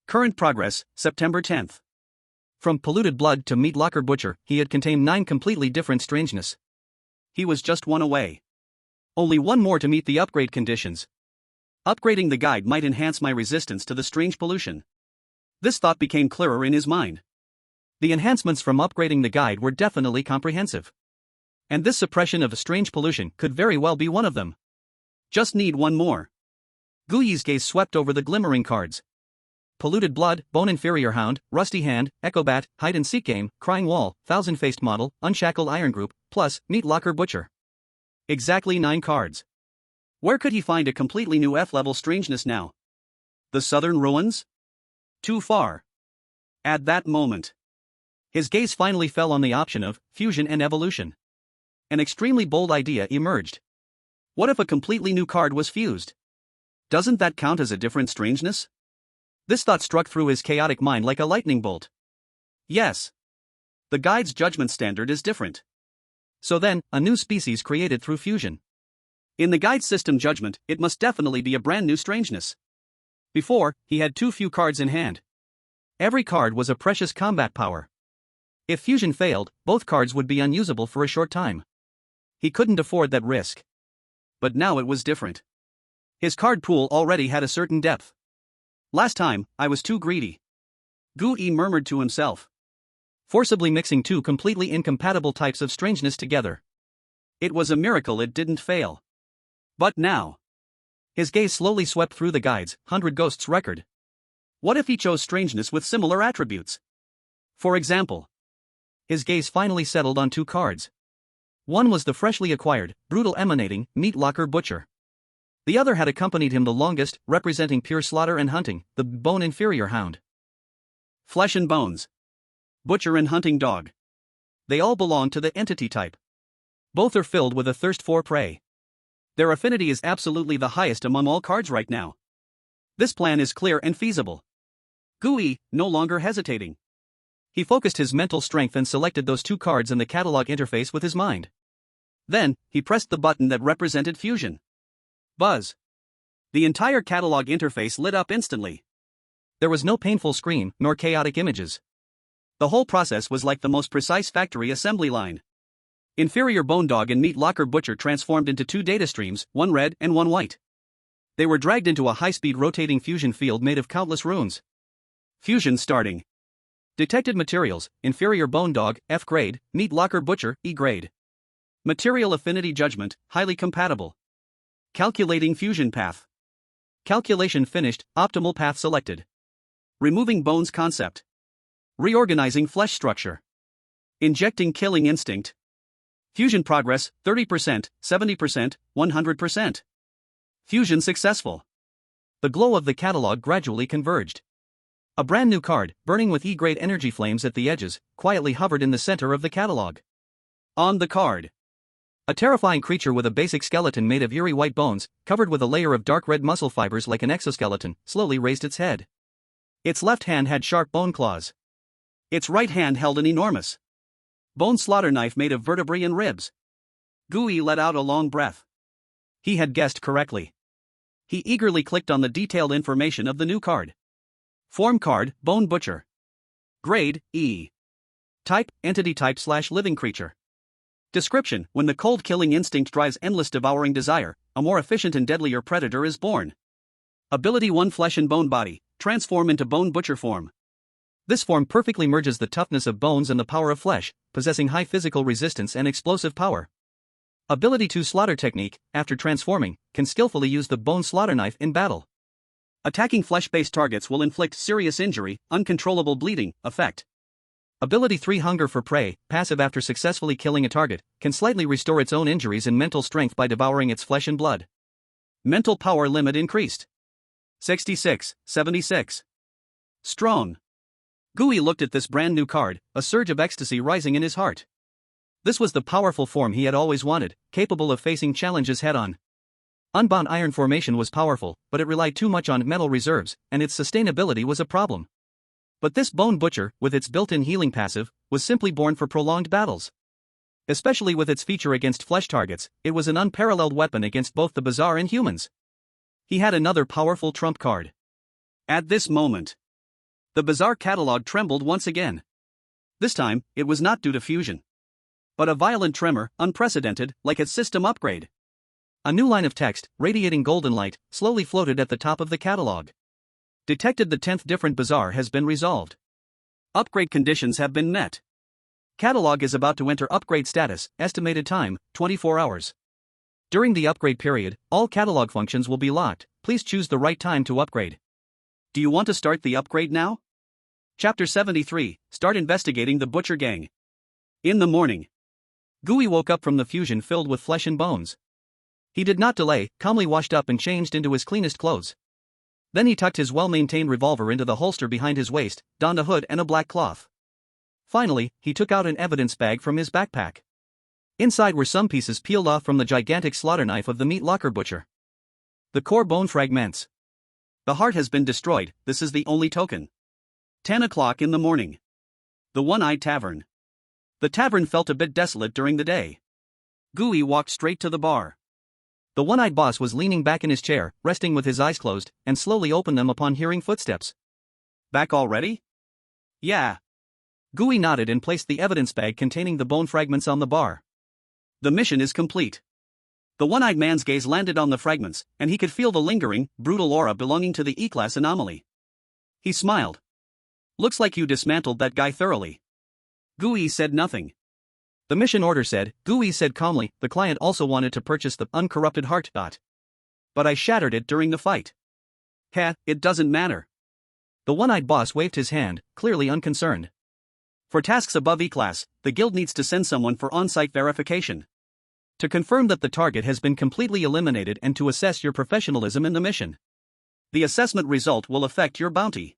Current progress, September 10th. From polluted blood to meat locker butcher, he had contained 9 completely different strangeness. He was just one away. Only one more to meet the upgrade conditions. Upgrading the guide might enhance my resistance to the strange pollution. This thought became clearer in his mind. The enhancements from upgrading the guide were definitely comprehensive. And this suppression of a strange pollution could very well be one of them. Just need one more. Gui's gaze swept over the glimmering cards. Polluted blood, bone inferior hound, rusty hand, echobat, hide and seek game, crying wall, thousand-faced model, unshackled iron group, plus, meat locker butcher. Exactly 9 cards. Where could he find a completely new F-level strangeness now? The southern ruins? Too far. At that moment, his gaze finally fell on the option of fusion and evolution. An extremely bold idea emerged. What if a completely new card was fused? Doesn't that count as a different strangeness? This thought struck through his chaotic mind like a lightning bolt. Yes. The guide's judgment standard is different. So then, a new species created through fusion. In the guide system judgment, it must definitely be a brand new strangeness. Before, he had too few cards in hand. Every card was a precious combat power. If fusion failed, both cards would be unusable for a short time. He couldn't afford that risk. But now it was different. His card pool already had a certain depth. Last time, I was too greedy. Gui murmured to himself. Forcibly mixing 2 completely incompatible types of strangeness together. It was a miracle it didn't fail. But now, his gaze slowly swept through the guide's 100 Ghosts record. What if he chose strangeness with similar attributes? For example, his gaze finally settled on 2 cards. One was the freshly acquired, brutal emanating, meat locker butcher. The other had accompanied him the longest, representing pure slaughter and hunting, the bone inferior hound. Flesh and bones. Butcher and hunting dog. They all belong to the entity type. Both are filled with a thirst for prey. Their affinity is absolutely the highest among all cards right now. This plan is clear and feasible. Gui, no longer hesitating. He focused his mental strength and selected those 2 cards in the catalog interface with his mind. Then, he pressed the button that represented fusion. Buzz. The entire catalog interface lit up instantly. There was no painful scream, nor chaotic images. The whole process was like the most precise factory assembly line. Inferior bone dog and meat locker butcher transformed into 2 data streams, one red and one white. They were dragged into a high-speed rotating fusion field made of countless runes. Fusion starting. Detected materials, inferior bone dog, F grade, meat locker butcher, E grade. Material affinity judgment, highly compatible. Calculating fusion path. Calculation finished, optimal path selected. Removing bones concept. Reorganizing flesh structure. Injecting killing instinct. Fusion progress, 30%, 70%, 100%. Fusion successful. The glow of the catalog gradually converged. A brand new card, burning with E-grade energy flames at the edges, quietly hovered in the center of the catalog. On the card, a terrifying creature with a basic skeleton made of eerie white bones, covered with a layer of dark red muscle fibers like an exoskeleton, slowly raised its head. Its left hand had sharp bone claws. Its right hand held an enormous bone slaughter knife made of vertebrae and ribs. Gui let out a long breath. He had guessed correctly. He eagerly clicked on the detailed information of the new card. Form card, Bone Butcher. Grade, E. Type, Entity type / living creature. Description: when the cold killing instinct drives endless devouring desire, a more efficient and deadlier predator is born. Ability 1: Flesh and bone body, transform into bone butcher form. This form perfectly merges the toughness of bones and the power of flesh, possessing high physical resistance and explosive power. Ability 2 Slaughter Technique, after transforming, can skillfully use the bone slaughter knife in battle. Attacking flesh-based targets will inflict serious injury, uncontrollable bleeding, effect. Ability 3 Hunger for Prey, passive after successfully killing a target, can slightly restore its own injuries and mental strength by devouring its flesh and blood. Mental power limit increased. 76. Strong. Gooey looked at this brand new card, a surge of ecstasy rising in his heart. This was the powerful form he had always wanted, capable of facing challenges head-on. Unbound iron formation was powerful, but it relied too much on metal reserves, and its sustainability was a problem. But this Bone Butcher, with its built-in healing passive, was simply born for prolonged battles. Especially with its feature against flesh targets, it was an unparalleled weapon against both the bizarre and humans. He had another powerful trump card. At this moment, the bizarre catalog trembled once again. This time, it was not due to fusion, but a violent tremor, unprecedented, like its system upgrade. A new line of text, radiating golden light, slowly floated at the top of the catalog. Detected the 10th different bizarre has been resolved. Upgrade conditions have been met. Catalog is about to enter upgrade status, estimated time, 24 hours. During the upgrade period, all catalog functions will be locked. Please choose the right time to upgrade. Do you want to start the upgrade now? Chapter 73, Start Investigating the Butcher Gang. In the morning, Gooey woke up from the fusion filled with flesh and bones. He did not delay, calmly washed up and changed into his cleanest clothes. Then he tucked his well-maintained revolver into the holster behind his waist, donned a hood and a black cloth. Finally, he took out an evidence bag from his backpack. Inside were some pieces peeled off from the gigantic slaughter knife of the meat locker butcher. The core bone fragments. The heart has been destroyed, this is the only token. 10 o'clock in the morning. The One-Eyed Tavern. The tavern felt a bit desolate during the day. Gooey walked straight to the bar. The one-eyed boss was leaning back in his chair, resting with his eyes closed, and slowly opened them upon hearing footsteps. Back already? Yeah. Gooey nodded and placed the evidence bag containing the bone fragments on the bar. The mission is complete. The one-eyed man's gaze landed on the fragments, and he could feel the lingering, brutal aura belonging to the E-class anomaly. He smiled. Looks like you dismantled that guy thoroughly. Gooey said nothing. The mission order said, Gooey said calmly, the client also wanted to purchase the uncorrupted heart. But I shattered it during the fight. It doesn't matter. The one-eyed boss waved his hand, clearly unconcerned. For tasks above E-class, the guild needs to send someone for on-site verification. To confirm that the target has been completely eliminated and to assess your professionalism in the mission. The assessment result will affect your bounty.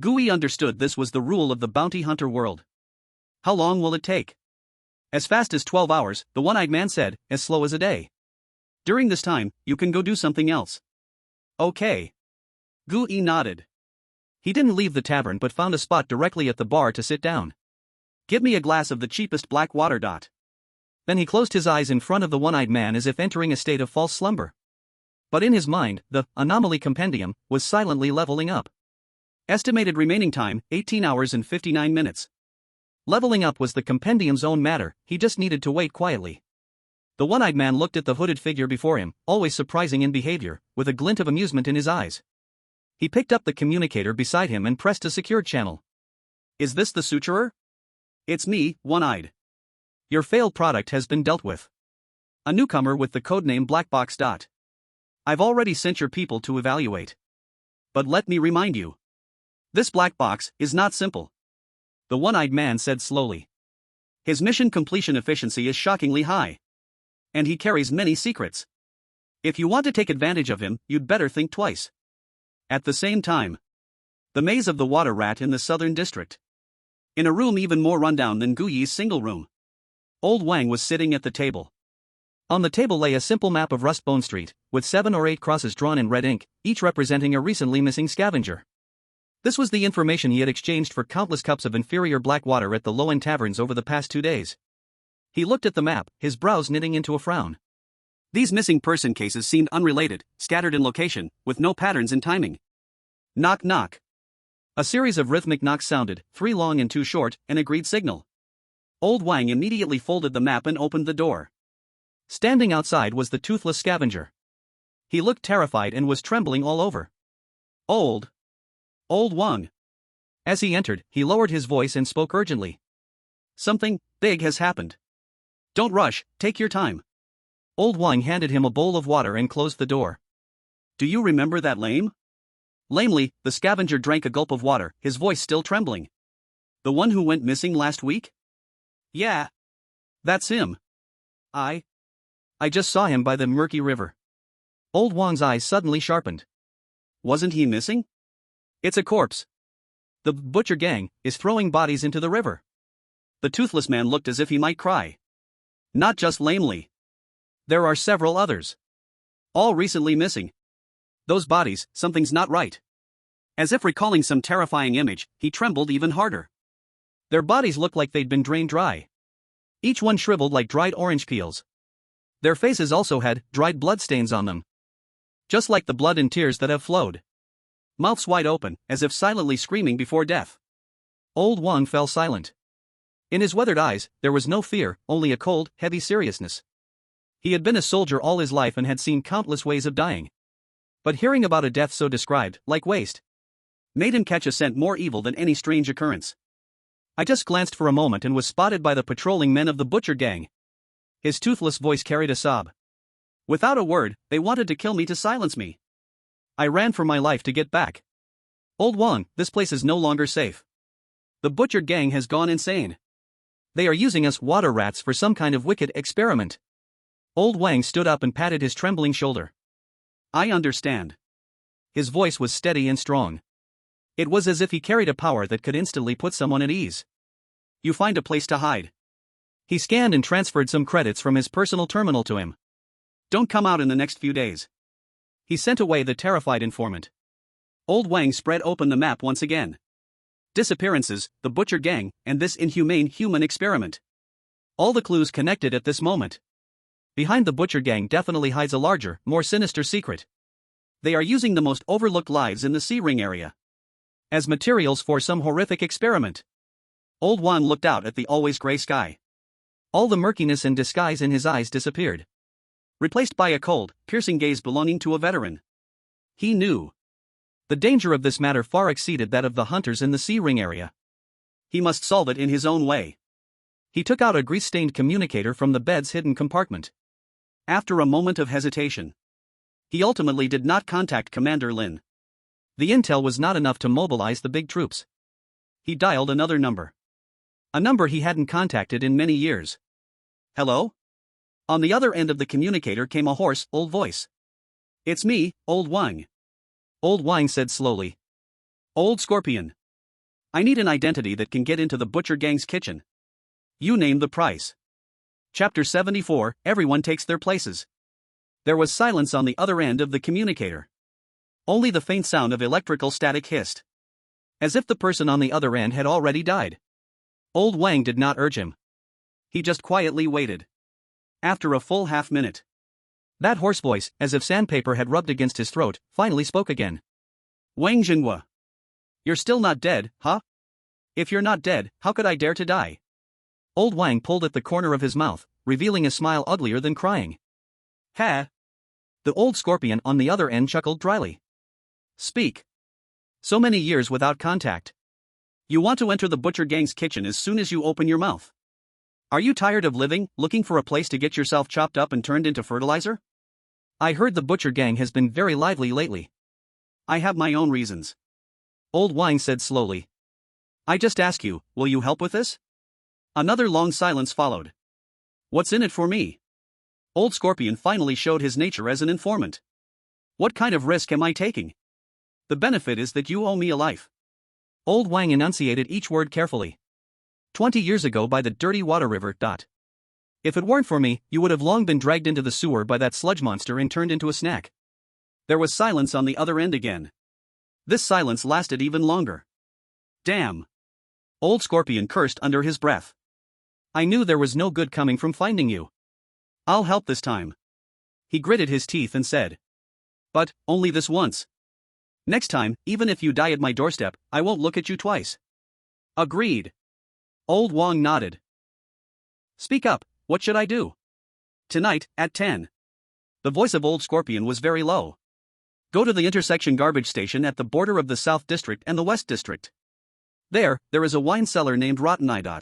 Gooey understood this was the rule of the bounty hunter world. How long will it take? As fast as 12 hours, the one-eyed man said, as slow as a day. During this time, you can go do something else. Okay. Gooey nodded. He didn't leave the tavern but found a spot directly at the bar to sit down. Give me a glass of the cheapest black water. Then he closed his eyes in front of the one-eyed man as if entering a state of false slumber. But in his mind, the anomaly compendium was silently leveling up. Estimated remaining time, 18 hours and 59 minutes. Leveling up was the compendium's own matter, he just needed to wait quietly. The one-eyed man looked at the hooded figure before him, always surprising in behavior, with a glint of amusement in his eyes. He picked up the communicator beside him and pressed a secured channel. Is this the suturer? It's me, One-Eyed. Your failed product has been dealt with. A newcomer with the codename Blackbox. I've already sent your people to evaluate. But let me remind you. This black box is not simple. The one-eyed man said slowly. His mission completion efficiency is shockingly high. And he carries many secrets. If you want to take advantage of him, you'd better think twice. At the same time, the maze of the water rat in the southern district. In a room even more rundown than Gooey's single room. Old Wang was sitting at the table. On the table lay a simple map of Rustbone Street, with 7 or 8 crosses drawn in red ink, each representing a recently missing scavenger. This was the information he had exchanged for countless cups of inferior black water at the low-end taverns over the past 2 days. He looked at the map, his brows knitting into a frown. These missing person cases seemed unrelated, scattered in location, with no patterns in timing. Knock knock. A series of rhythmic knocks sounded, 3 long and 2 short, an agreed signal. Old Wang immediately folded the map and opened the door. Standing outside was the toothless scavenger. He looked terrified and was trembling all over. Old Wang. As he entered, he lowered his voice and spoke urgently. Something big has happened. Don't rush, take your time. Old Wang handed him a bowl of water and closed the door. Do you remember that lame? Lamely, the scavenger drank a gulp of water, his voice still trembling. The one who went missing last week? Yeah. That's him. I just saw him by the murky river. Old Wang's eyes suddenly sharpened. Wasn't he missing? It's a corpse. The butcher gang is throwing bodies into the river. The toothless man looked as if he might cry. Not just lamely. There are several others. All recently missing. Those bodies, something's not right. As if recalling some terrifying image, he trembled even harder. Their bodies looked like they'd been drained dry. Each one shriveled like dried orange peels. Their faces also had dried bloodstains on them. Just like the blood and tears that have flowed. Mouths wide open, as if silently screaming before death. Old Wang fell silent. In his weathered eyes, there was no fear, only a cold, heavy seriousness. He had been a soldier all his life and had seen countless ways of dying. But hearing about a death so described, like waste, made him catch a scent more evil than any strange occurrence. I just glanced for a moment and was spotted by the patrolling men of the butcher gang. His toothless voice carried a sob. Without a word, they wanted to kill me to silence me. I ran for my life to get back. Old Wang, this place is no longer safe. The butcher gang has gone insane. They are using us water rats for some kind of wicked experiment. Old Wang stood up and patted his trembling shoulder. I understand. His voice was steady and strong. It was as if he carried a power that could instantly put someone at ease. You find a place to hide. He scanned and transferred some credits from his personal terminal to him. Don't come out in the next few days. He sent away the terrified informant. Old Wang spread open the map once again. Disappearances, the butcher gang, and this inhumane human experiment. All the clues connected at this moment. Behind the butcher gang definitely hides a larger, more sinister secret. They are using the most overlooked lives in the sea ring area as materials for some horrific experiment. Old Wang looked out at the always gray sky. All the murkiness and disguise in his eyes disappeared, replaced by a cold, piercing gaze belonging to a veteran. He knew. The danger of this matter far exceeded that of the hunters in the sea ring area. He must solve it in his own way. He took out a grease-stained communicator from the bed's hidden compartment. After a moment of hesitation, he ultimately did not contact Commander Lin. The intel was not enough to mobilize the big troops. He dialed another number. A number he hadn't contacted in many years. Hello? On the other end of the communicator came a hoarse, old voice. It's me, Old Wang. Old Wang said slowly. Old Scorpion. I need an identity that can get into the butcher gang's kitchen. You name the price. Chapter 74, Everyone Takes Their Places. There was silence on the other end of the communicator. Only the faint sound of electrical static hissed. As if the person on the other end had already died. Old Wang did not urge him. He just quietly waited. After a full half-minute, that hoarse voice, as if sandpaper had rubbed against his throat, finally spoke again. Wang Jinhua. You're still not dead, huh? If you're not dead, how could I dare to die? Old Wang pulled at the corner of his mouth, revealing a smile uglier than crying. Ha! The old scorpion on the other end chuckled dryly. Speak. So many years without contact. You want to enter the butcher gang's kitchen as soon as you open your mouth. Are you tired of living, looking for a place to get yourself chopped up and turned into fertilizer? I heard the butcher gang has been very lively lately. I have my own reasons. Old Wang said slowly. I just ask you, will you help with this? Another long silence followed. What's in it for me? Old Scorpion finally showed his nature as an informant. What kind of risk am I taking? The benefit is that you owe me a life. Old Wang enunciated each word carefully. 20 years ago by the dirty water river. If it weren't for me, you would have long been dragged into the sewer by that sludge monster and turned into a snack. There was silence on the other end again. This silence lasted even longer. Damn. Old Scorpion cursed under his breath. I knew there was no good coming from finding you. I'll help this time. He gritted his teeth and said. But, only this once. Next time, even if you die at my doorstep, I won't look at you twice. Agreed. Old Wang nodded. Speak up, what should I do? Tonight, at 10. The voice of Old Scorpion was very low. Go to the intersection garbage station at the border of the South District and the West District. There is a wine cellar named Rotten Eye.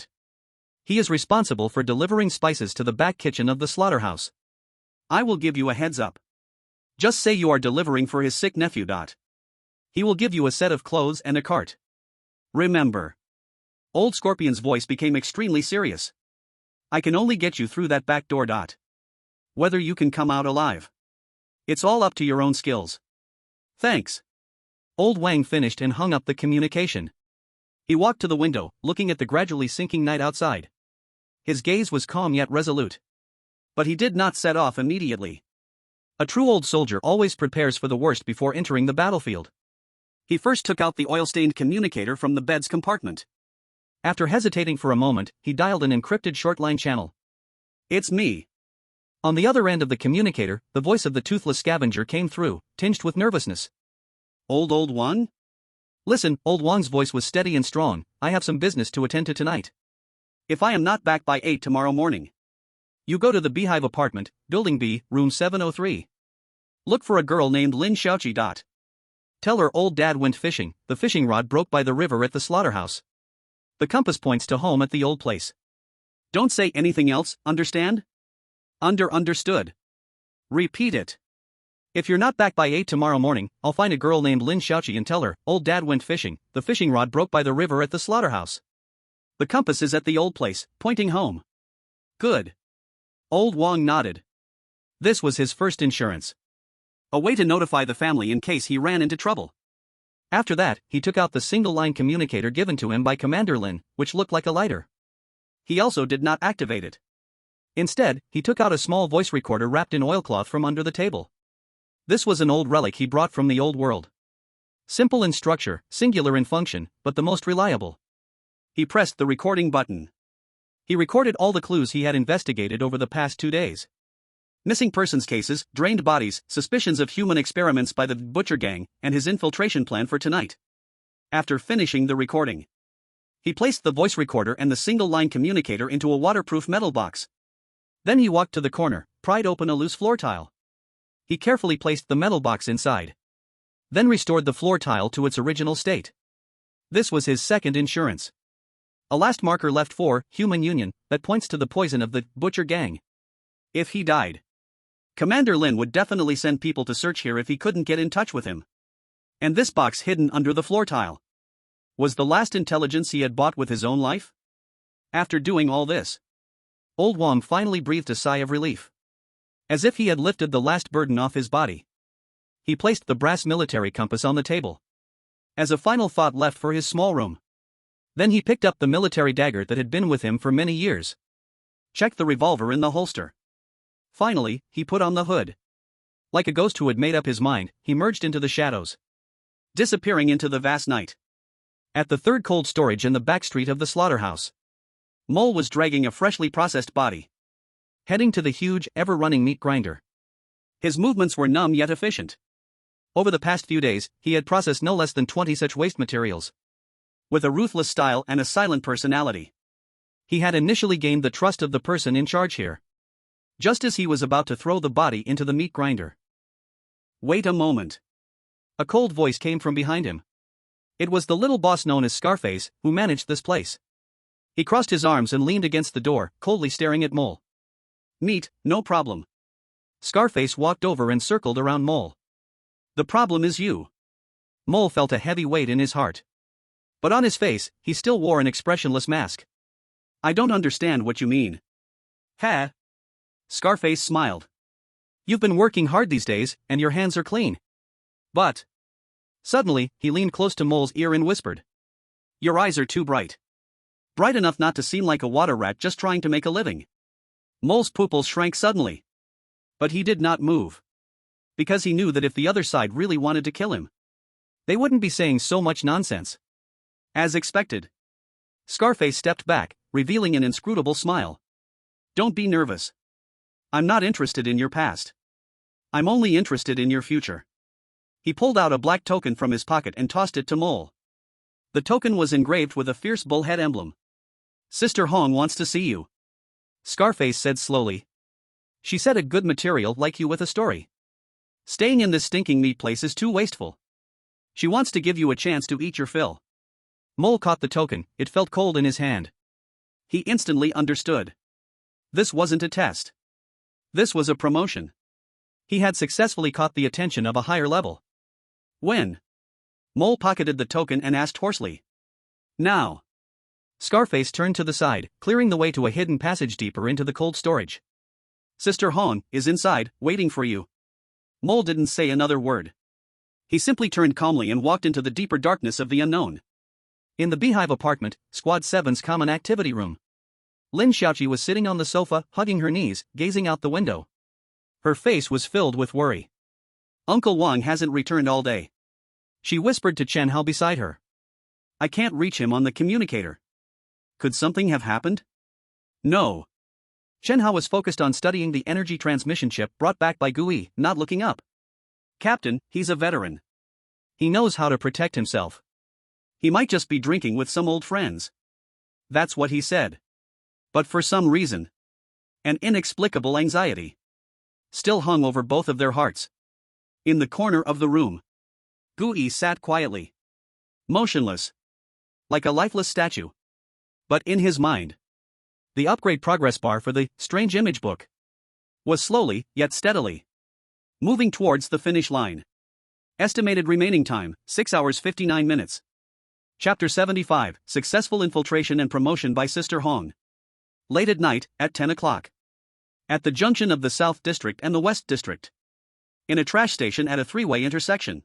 He is responsible for delivering spices to the back kitchen of the slaughterhouse. I will give you a heads up. Just say you are delivering for his sick nephew. He will give you a set of clothes and a cart. Remember. Old Scorpion's voice became extremely serious. I can only get you through that back door. Whether you can come out alive. It's all up to your own skills. Thanks. Old Wang finished and hung up the communication. He walked to the window, looking at the gradually sinking night outside. His gaze was calm yet resolute. But he did not set off immediately. A true old soldier always prepares for the worst before entering the battlefield. He first took out the oil-stained communicator from the bed's compartment. After hesitating for a moment, he dialed an encrypted short-line channel. It's me. On the other end of the communicator, the voice of the toothless scavenger came through, tinged with nervousness. Old Wang? Listen, Old Wang's voice was steady and strong. I have some business to attend to tonight. If I am not back by 8 tomorrow morning, you go to the Beehive apartment, Building B, room 703. Look for a girl named Lin Xiaoqi. Tell her old dad went fishing, the fishing rod broke by the river at the slaughterhouse. The compass points to home at the old place. Don't say anything else, understand? Understood. Repeat it. If you're not back by 8 tomorrow morning, I'll find a girl named Lin Xiaoqi and tell her, old dad went fishing, the fishing rod broke by the river at the slaughterhouse. The compass is at the old place, pointing home. Good. Old Wang nodded. This was his first insurance. A way to notify the family in case he ran into trouble. After that, he took out the single-line communicator given to him by Commander Lin, which looked like a lighter. He also did not activate it. Instead, he took out a small voice recorder wrapped in oilcloth from under the table. This was an old relic he brought from the old world. Simple in structure, singular in function, but the most reliable. He pressed the recording button. He recorded all the clues he had investigated over the past 2 days. Missing persons cases, drained bodies, suspicions of human experiments by the Butcher Gang, and his infiltration plan for tonight. After finishing the recording, he placed the voice recorder and the single-line communicator into a waterproof metal box. Then he walked to the corner, pried open a loose floor tile. He carefully placed the metal box inside. Then restored the floor tile to its original state. This was his second insurance. A last marker left for human union that points to the poison of the Butcher Gang. If he died, Commander Lin would definitely send people to search here if he couldn't get in touch with him. And this box hidden under the floor tile was the last intelligence he had bought with his own life? After doing all this, Old Wang finally breathed a sigh of relief. As if he had lifted the last burden off his body. He placed the brass military compass on the table. As a final thought left for his small room. Then he picked up the military dagger that had been with him for many years. Checked the revolver in the holster. Finally, he put on the hood. Like a ghost who had made up his mind, he merged into the shadows, disappearing into the vast night. At the third cold storage in the back street of the slaughterhouse, Mole was dragging a freshly processed body, heading to the huge, ever-running meat grinder. His movements were numb yet efficient. Over the past few days, he had processed no less than 20 such waste materials. With a ruthless style and a silent personality, he had initially gained the trust of the person in charge here. Just as he was about to throw the body into the meat grinder. Wait a moment. A cold voice came from behind him. It was the little boss known as Scarface, who managed this place. He crossed his arms and leaned against the door, coldly staring at Mole. Meat, no problem. Scarface walked over and circled around Mole. The problem is you. Mole felt a heavy weight in his heart. But on his face, he still wore an expressionless mask. I don't understand what you mean. Ha! Scarface smiled. You've been working hard these days, and your hands are clean. But... Suddenly, he leaned close to Mole's ear and whispered. Your eyes are too bright. Bright enough not to seem like a water rat just trying to make a living. Mole's pupils shrank suddenly. But he did not move. Because he knew that if the other side really wanted to kill him, they wouldn't be saying so much nonsense. As expected. Scarface stepped back, revealing an inscrutable smile. Don't be nervous. I'm not interested in your past. I'm only interested in your future. He pulled out a black token from his pocket and tossed it to Mole. The token was engraved with a fierce bullhead emblem. Sister Hong wants to see you. Scarface said slowly. She said a good material like you with a story. Staying in this stinking meat place is too wasteful. She wants to give you a chance to eat your fill. Mole caught the token, it felt cold in his hand. He instantly understood. This wasn't a test. This was a promotion. He had successfully caught the attention of a higher level. When? Mole pocketed the token and asked hoarsely. Now. Scarface turned to the side, clearing the way to a hidden passage deeper into the cold storage. Sister Hong is inside, waiting for you. Mole didn't say another word. He simply turned calmly and walked into the deeper darkness of the unknown. In the Beehive apartment, Squad 7's common activity room. Lin Xiaoqi was sitting on the sofa, hugging her knees, gazing out the window. Her face was filled with worry. Uncle Wang hasn't returned all day. She whispered to Chen Hao beside her. I can't reach him on the communicator. Could something have happened? No. Chen Hao was focused on studying the energy transmission chip brought back by Gui, not looking up. Captain, he's a veteran. He knows how to protect himself. He might just be drinking with some old friends. That's what he said. But for some reason, an inexplicable anxiety still hung over both of their hearts. In the corner of the room, Gui sat quietly, motionless, like a lifeless statue. But in his mind, the upgrade progress bar for the strange image book was slowly, yet steadily, moving towards the finish line. Estimated remaining time, 6 hours 59 minutes. Chapter 75, Successful Infiltration and Promotion by Sister Hong. Late at night, at 10 o'clock. At the junction of the South District and the West District. In a trash station at a three-way intersection.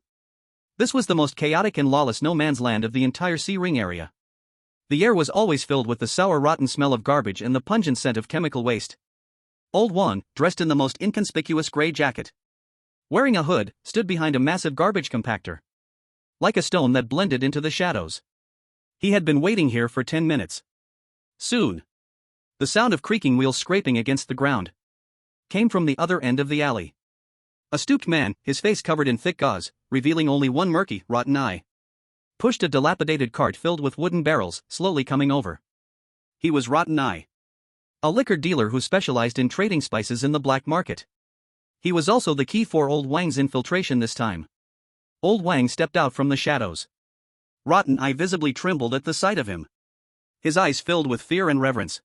This was the most chaotic and lawless no-man's land of the entire Sea Ring area. The air was always filled with the sour rotten smell of garbage and the pungent scent of chemical waste. Old Wang, dressed in the most inconspicuous gray jacket, wearing a hood, stood behind a massive garbage compactor. Like a stone that blended into the shadows. He had been waiting here for 10 minutes. Soon. The sound of creaking wheels scraping against the ground came from the other end of the alley. A stooped man, his face covered in thick gauze, revealing only one murky, rotten eye, pushed a dilapidated cart filled with wooden barrels, slowly coming over. He was Rotten Eye, a liquor dealer who specialized in trading spices in the black market. He was also the key for Old Wang's infiltration this time. Old Wang stepped out from the shadows. Rotten Eye visibly trembled at the sight of him. His eyes filled with fear and reverence.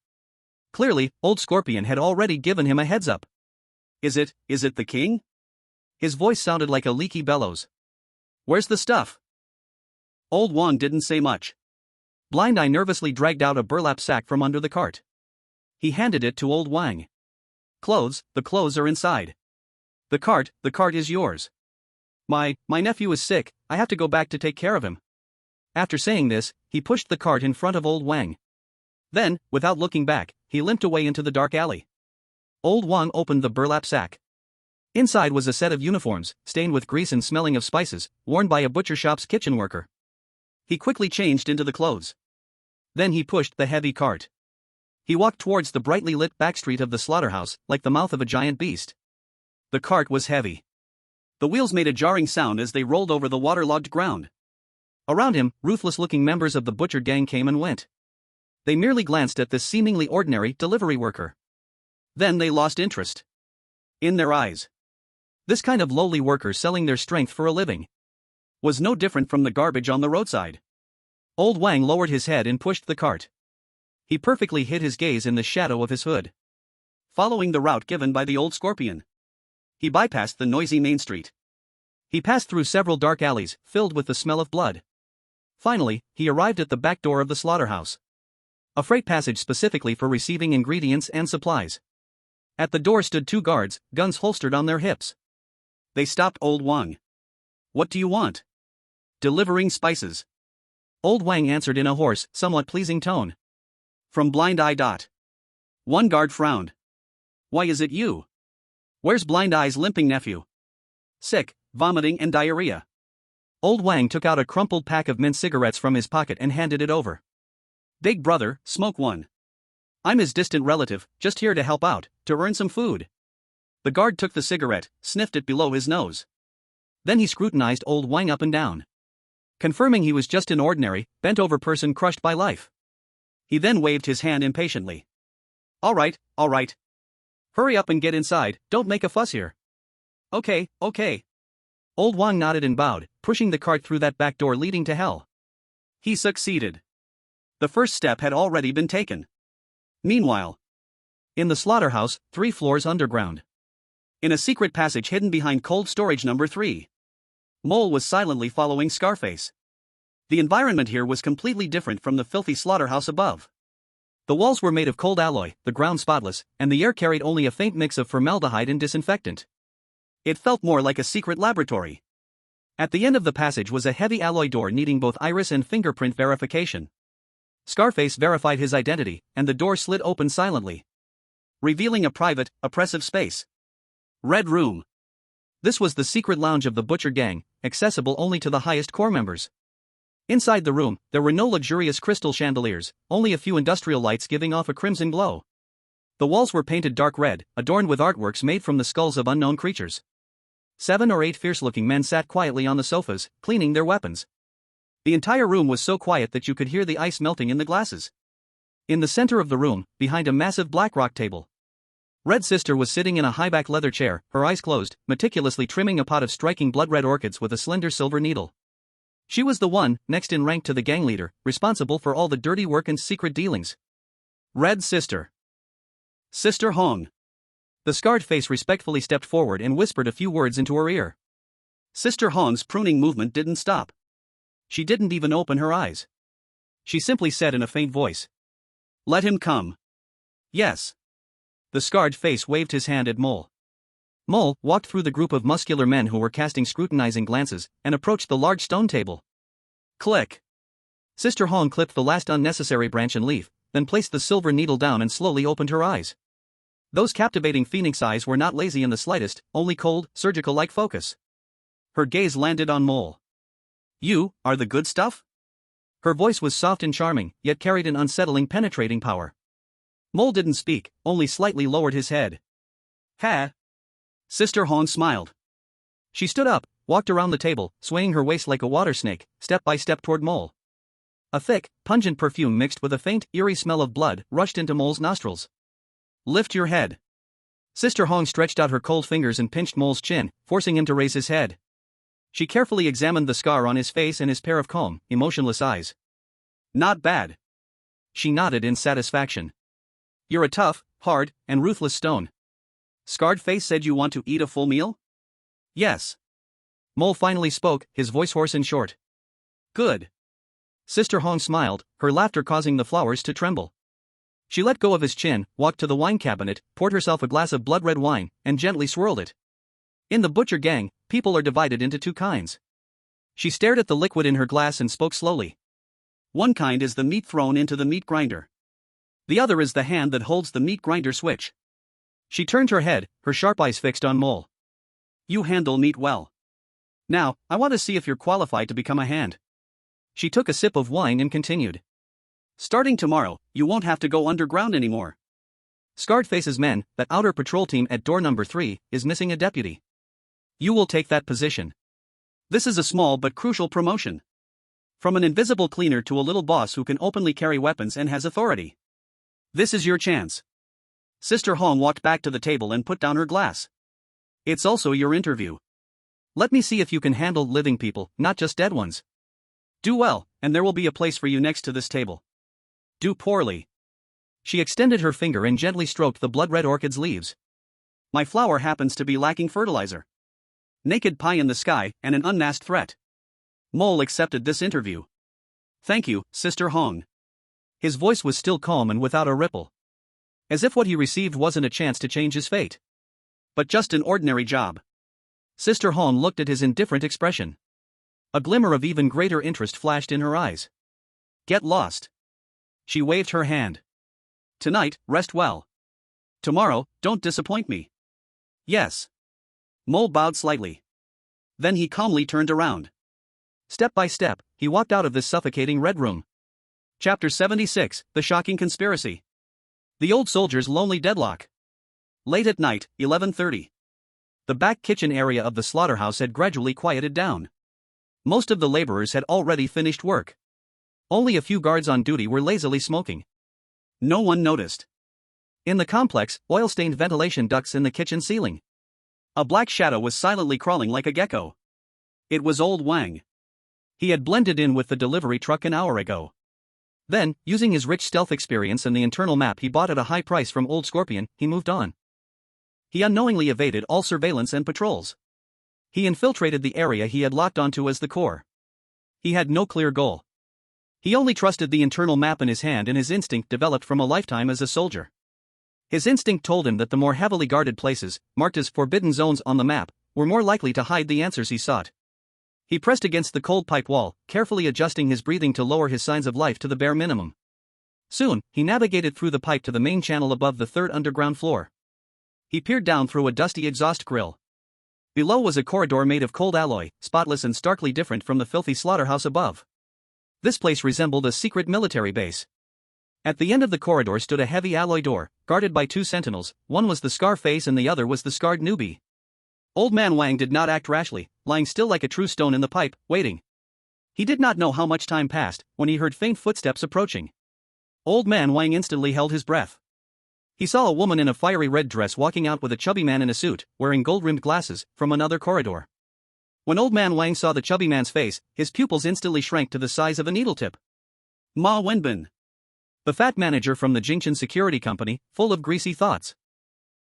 Clearly, Old Scorpion had already given him a heads up. Is it the king? His voice sounded like a leaky bellows. Where's the stuff? Old Wang didn't say much. Blind Eye nervously dragged out a burlap sack from under the cart. He handed it to Old Wang. Clothes, the clothes are inside. The cart is yours. My nephew is sick, I have to go back to take care of him. After saying this, he pushed the cart in front of Old Wang. Then, without looking back, he limped away into the dark alley. Old Wang opened the burlap sack. Inside was a set of uniforms, stained with grease and smelling of spices, worn by a butcher shop's kitchen worker. He quickly changed into the clothes. Then he pushed the heavy cart. He walked towards the brightly lit back street of the slaughterhouse, like the mouth of a giant beast. The cart was heavy. The wheels made a jarring sound as they rolled over the waterlogged ground. Around him, ruthless-looking members of the butcher gang came and went. They merely glanced at this seemingly ordinary delivery worker. Then they lost interest in their eyes. This kind of lowly worker selling their strength for a living was no different from the garbage on the roadside. Old Wang lowered his head and pushed the cart. He perfectly hid his gaze in the shadow of his hood. Following the route given by the Old Scorpion, he bypassed the noisy main street. He passed through several dark alleys, filled with the smell of blood. Finally, he arrived at the back door of the slaughterhouse. A freight passage specifically for receiving ingredients and supplies. At the door stood two guards, guns holstered on their hips. They stopped Old Wang. What do you want? Delivering spices. Old Wang answered in a hoarse, somewhat pleasing tone. From Blind Eye. One guard frowned. Why is it you? Where's Blind Eye's limping nephew? Sick, vomiting and diarrhea. Old Wang took out a crumpled pack of mint cigarettes from his pocket and handed it over. Big brother, smoke one. I'm his distant relative, just here to help out, to earn some food. The guard took the cigarette, sniffed it below his nose. Then he scrutinized Old Wang up and down, confirming he was just an ordinary, bent-over person crushed by life. He then waved his hand impatiently. All right. Hurry up and get inside, don't make a fuss here. Okay. Old Wang nodded and bowed, pushing the cart through that back door leading to hell. He succeeded. The first step had already been taken. Meanwhile, in the slaughterhouse, 3 floors underground, in a secret passage hidden behind cold storage number 3, Mole was silently following Scarface. The environment here was completely different from the filthy slaughterhouse above. The walls were made of cold alloy, the ground spotless, and the air carried only a faint mix of formaldehyde and disinfectant. It felt more like a secret laboratory. At the end of the passage was a heavy alloy door needing both iris and fingerprint verification. Scarface verified his identity, and the door slid open silently, revealing a private, oppressive space. Red Room. This was the secret lounge of the Butcher Gang, accessible only to the highest core members. Inside the room, there were no luxurious crystal chandeliers, only a few industrial lights giving off a crimson glow. The walls were painted dark red, adorned with artworks made from the skulls of unknown creatures. 7 or 8 fierce-looking men sat quietly on the sofas, cleaning their weapons. The entire room was so quiet that you could hear the ice melting in the glasses. In the center of the room, behind a massive black rock table, Red Sister was sitting in a high-back leather chair, her eyes closed, meticulously trimming a pot of striking blood-red orchids with a slender silver needle. She was the one, next in rank to the gang leader, responsible for all the dirty work and secret dealings. Red Sister. Sister Hong. The scarred face respectfully stepped forward and whispered a few words into her ear. Sister Hong's pruning movement didn't stop. She didn't even open her eyes. She simply said in a faint voice, "Let him come." Yes. The scarred face waved his hand at Mole. Mole walked through the group of muscular men who were casting scrutinizing glances, and approached the large stone table. Click. Sister Hong clipped the last unnecessary branch and leaf, then placed the silver needle down and slowly opened her eyes. Those captivating phoenix eyes were not lazy in the slightest, only cold, surgical-like focus. Her gaze landed on Mole. "You are the good stuff?" Her voice was soft and charming, yet carried an unsettling penetrating power. Mole didn't speak, only slightly lowered his head. "Ha!" Sister Hong smiled. She stood up, walked around the table, swaying her waist like a water snake, step by step toward Mole. A thick, pungent perfume mixed with a faint, eerie smell of blood rushed into Mole's nostrils. "Lift your head." Sister Hong stretched out her cold fingers and pinched Mole's chin, forcing him to raise his head. She carefully examined the scar on his face and his pair of calm, emotionless eyes. "Not bad." She nodded in satisfaction. "You're a tough, hard, and ruthless stone. Scarred Face said you want to eat a full meal?" "Yes." Mole finally spoke, his voice hoarse and short. "Good." Sister Hong smiled, her laughter causing the flowers to tremble. She let go of his chin, walked to the wine cabinet, poured herself a glass of blood-red wine, and gently swirled it. In the Butcher Gang, people are divided into 2 kinds. She stared at the liquid in her glass and spoke slowly. "One kind is the meat thrown into the meat grinder. The other is the hand that holds the meat grinder switch." She turned her head, her sharp eyes fixed on Mole. "You handle meat well. Now, I want to see if you're qualified to become a hand." She took a sip of wine and continued. "Starting tomorrow, you won't have to go underground anymore. Scarred Face's men, that outer patrol team at door number 3, is missing a deputy. You will take that position. This is a small but crucial promotion. From an invisible cleaner to a little boss who can openly carry weapons and has authority. This is your chance." Sister Hong walked back to the table and put down her glass. "It's also your interview. Let me see if you can handle living people, not just dead ones. Do well, and there will be a place for you next to this table. Do poorly." She extended her finger and gently stroked the blood-red orchid's leaves. "My flower happens to be lacking fertilizer. Naked pie in the sky and an unmasked threat." Mole accepted this interview. "Thank you, Sister Hong." His voice was still calm and without a ripple. As if what he received wasn't a chance to change his fate, but just an ordinary job. Sister Hong looked at his indifferent expression. A glimmer of even greater interest flashed in her eyes. "Get lost." She waved her hand. "Tonight, rest well. Tomorrow, don't disappoint me." "Yes." Mole bowed slightly. Then he calmly turned around. Step by step, he walked out of this suffocating red room. Chapter 76, The Shocking Conspiracy. The Old Soldier's Lonely Deadlock. Late at night, 11:30. The back kitchen area of the slaughterhouse had gradually quieted down. Most of the laborers had already finished work. Only a few guards on duty were lazily smoking. No one noticed. In the complex, oil-stained ventilation ducts in the kitchen ceiling. A black shadow was silently crawling like a gecko. It was Old Wang. He had blended in with the delivery truck an hour ago. Then, using his rich stealth experience and the internal map he bought at a high price from Old Scorpion, he moved on. He unknowingly evaded all surveillance and patrols. He infiltrated the area he had locked onto as the core. He had no clear goal. He only trusted the internal map in his hand, and his instinct developed from a lifetime as a soldier. His instinct told him that the more heavily guarded places, marked as forbidden zones on the map, were more likely to hide the answers he sought. He pressed against the cold pipe wall, carefully adjusting his breathing to lower his signs of life to the bare minimum. Soon, he navigated through the pipe to the main channel above the third underground floor. He peered down through a dusty exhaust grill. Below was a corridor made of cold alloy, spotless and starkly different from the filthy slaughterhouse above. This place resembled a secret military base. At the end of the corridor stood a heavy alloy door, guarded by two sentinels. One was the Scarface and the other was the scarred newbie. Old Man Wang did not act rashly, lying still like a true stone in the pipe, waiting. He did not know how much time passed when he heard faint footsteps approaching. Old Man Wang instantly held his breath. He saw a woman in a fiery red dress walking out with a chubby man in a suit, wearing gold-rimmed glasses, from another corridor. When Old Man Wang saw the chubby man's face, his pupils instantly shrank to the size of a needle tip. Ma Wenbin. The fat manager from the Jingchen Security Company, full of greasy thoughts.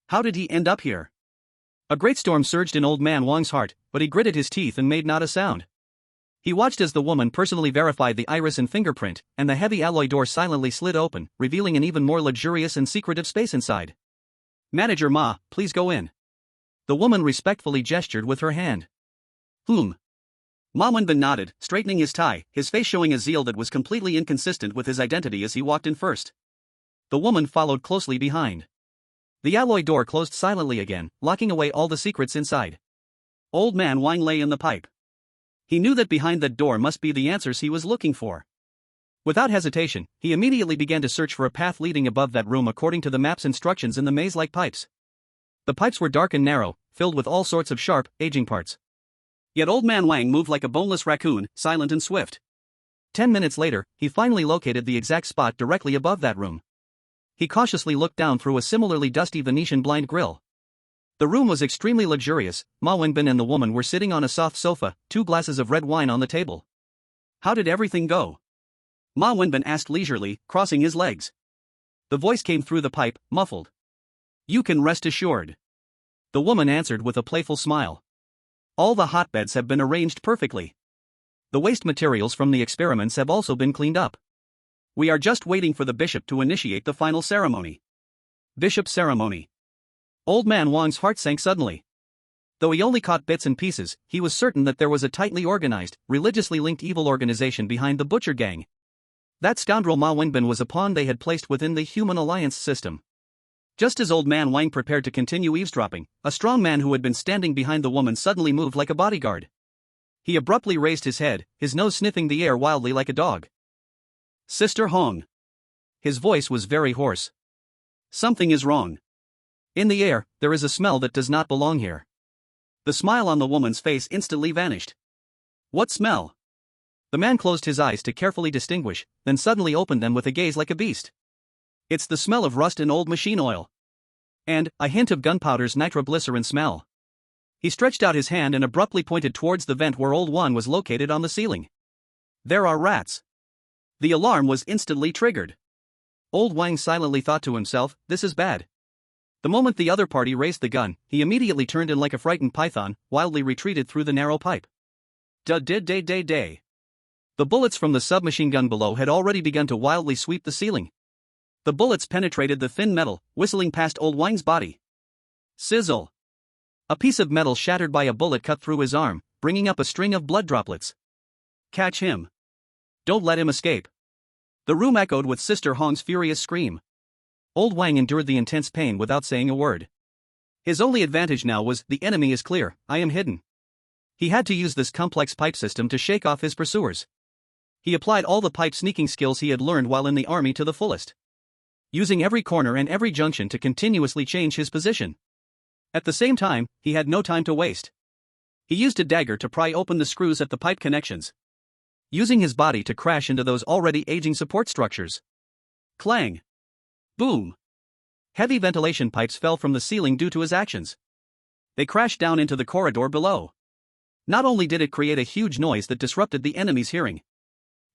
How did he end up here? A great storm surged in Old Man Wang's heart, but he gritted his teeth and made not a sound. He watched as the woman personally verified the iris and fingerprint, and the heavy alloy door silently slid open, revealing an even more luxurious and secretive space inside. Manager Ma, please go in. The woman respectfully gestured with her hand. Ma Wenbin nodded, straightening his tie, his face showing a zeal that was completely inconsistent with his identity as he walked in first. The woman followed closely behind. The alloy door closed silently again, locking away all the secrets inside. Old Man Wang lay in the pipe. He knew that behind that door must be the answers he was looking for. Without hesitation, he immediately began to search for a path leading above that room according to the map's instructions in the maze-like pipes. The pipes were dark and narrow, filled with all sorts of sharp, aging parts. Yet Old Man Wang moved like a boneless raccoon, silent and swift. 10 minutes later, he finally located the exact spot directly above that room. He cautiously looked down through a similarly dusty Venetian blind grille. The room was extremely luxurious. Ma Wenbin and the woman were sitting on a soft sofa, 2 glasses of red wine on the table. How did everything go? Ma Wenbin asked leisurely, crossing his legs. The voice came through the pipe, muffled. You can rest assured. The woman answered with a playful smile. All the hotbeds have been arranged perfectly. The waste materials from the experiments have also been cleaned up. We are just waiting for the bishop to initiate the final ceremony. Bishop ceremony. Old Man Wang's heart sank suddenly. Though he only caught bits and pieces, he was certain that there was a tightly organized, religiously linked evil organization behind the Butcher Gang. That scoundrel Ma Wenbin was a pawn they had placed within the Human Alliance system. Just as Old Man Wang prepared to continue eavesdropping, a strong man who had been standing behind the woman suddenly moved like a bodyguard. He abruptly raised his head, his nose sniffing the air wildly like a dog. Sister Hong. His voice was very hoarse. Something is wrong. In the air, there is a smell that does not belong here. The smile on the woman's face instantly vanished. What smell? The man closed his eyes to carefully distinguish, then suddenly opened them with a gaze like a beast. It's the smell of rust and old machine oil. And a hint of gunpowder's nitroglycerin smell. He stretched out his hand and abruptly pointed towards the vent where Old Wan was located on the ceiling. There are rats. The alarm was instantly triggered. Old Wang silently thought to himself, this is bad. The moment the other party raised the gun, he immediately turned in like a frightened python, wildly retreated through the narrow pipe. The bullets from the submachine gun below had already begun to wildly sweep the ceiling. The bullets penetrated the thin metal, whistling past Old Wang's body. Sizzle! A piece of metal shattered by a bullet cut through his arm, bringing up a string of blood droplets. Catch him. Don't let him escape. The room echoed with Sister Hong's furious scream. Old Wang endured the intense pain without saying a word. His only advantage now was, the enemy is clear, I am hidden. He had to use this complex pipe system to shake off his pursuers. He applied all the pipe sneaking skills he had learned while in the army to the fullest, using every corner and every junction to continuously change his position. At the same time, he had no time to waste. He used a dagger to pry open the screws at the pipe connections, using his body to crash into those already aging support structures. Clang! Boom! Heavy ventilation pipes fell from the ceiling due to his actions. They crashed down into the corridor below. Not only did it create a huge noise that disrupted the enemy's hearing,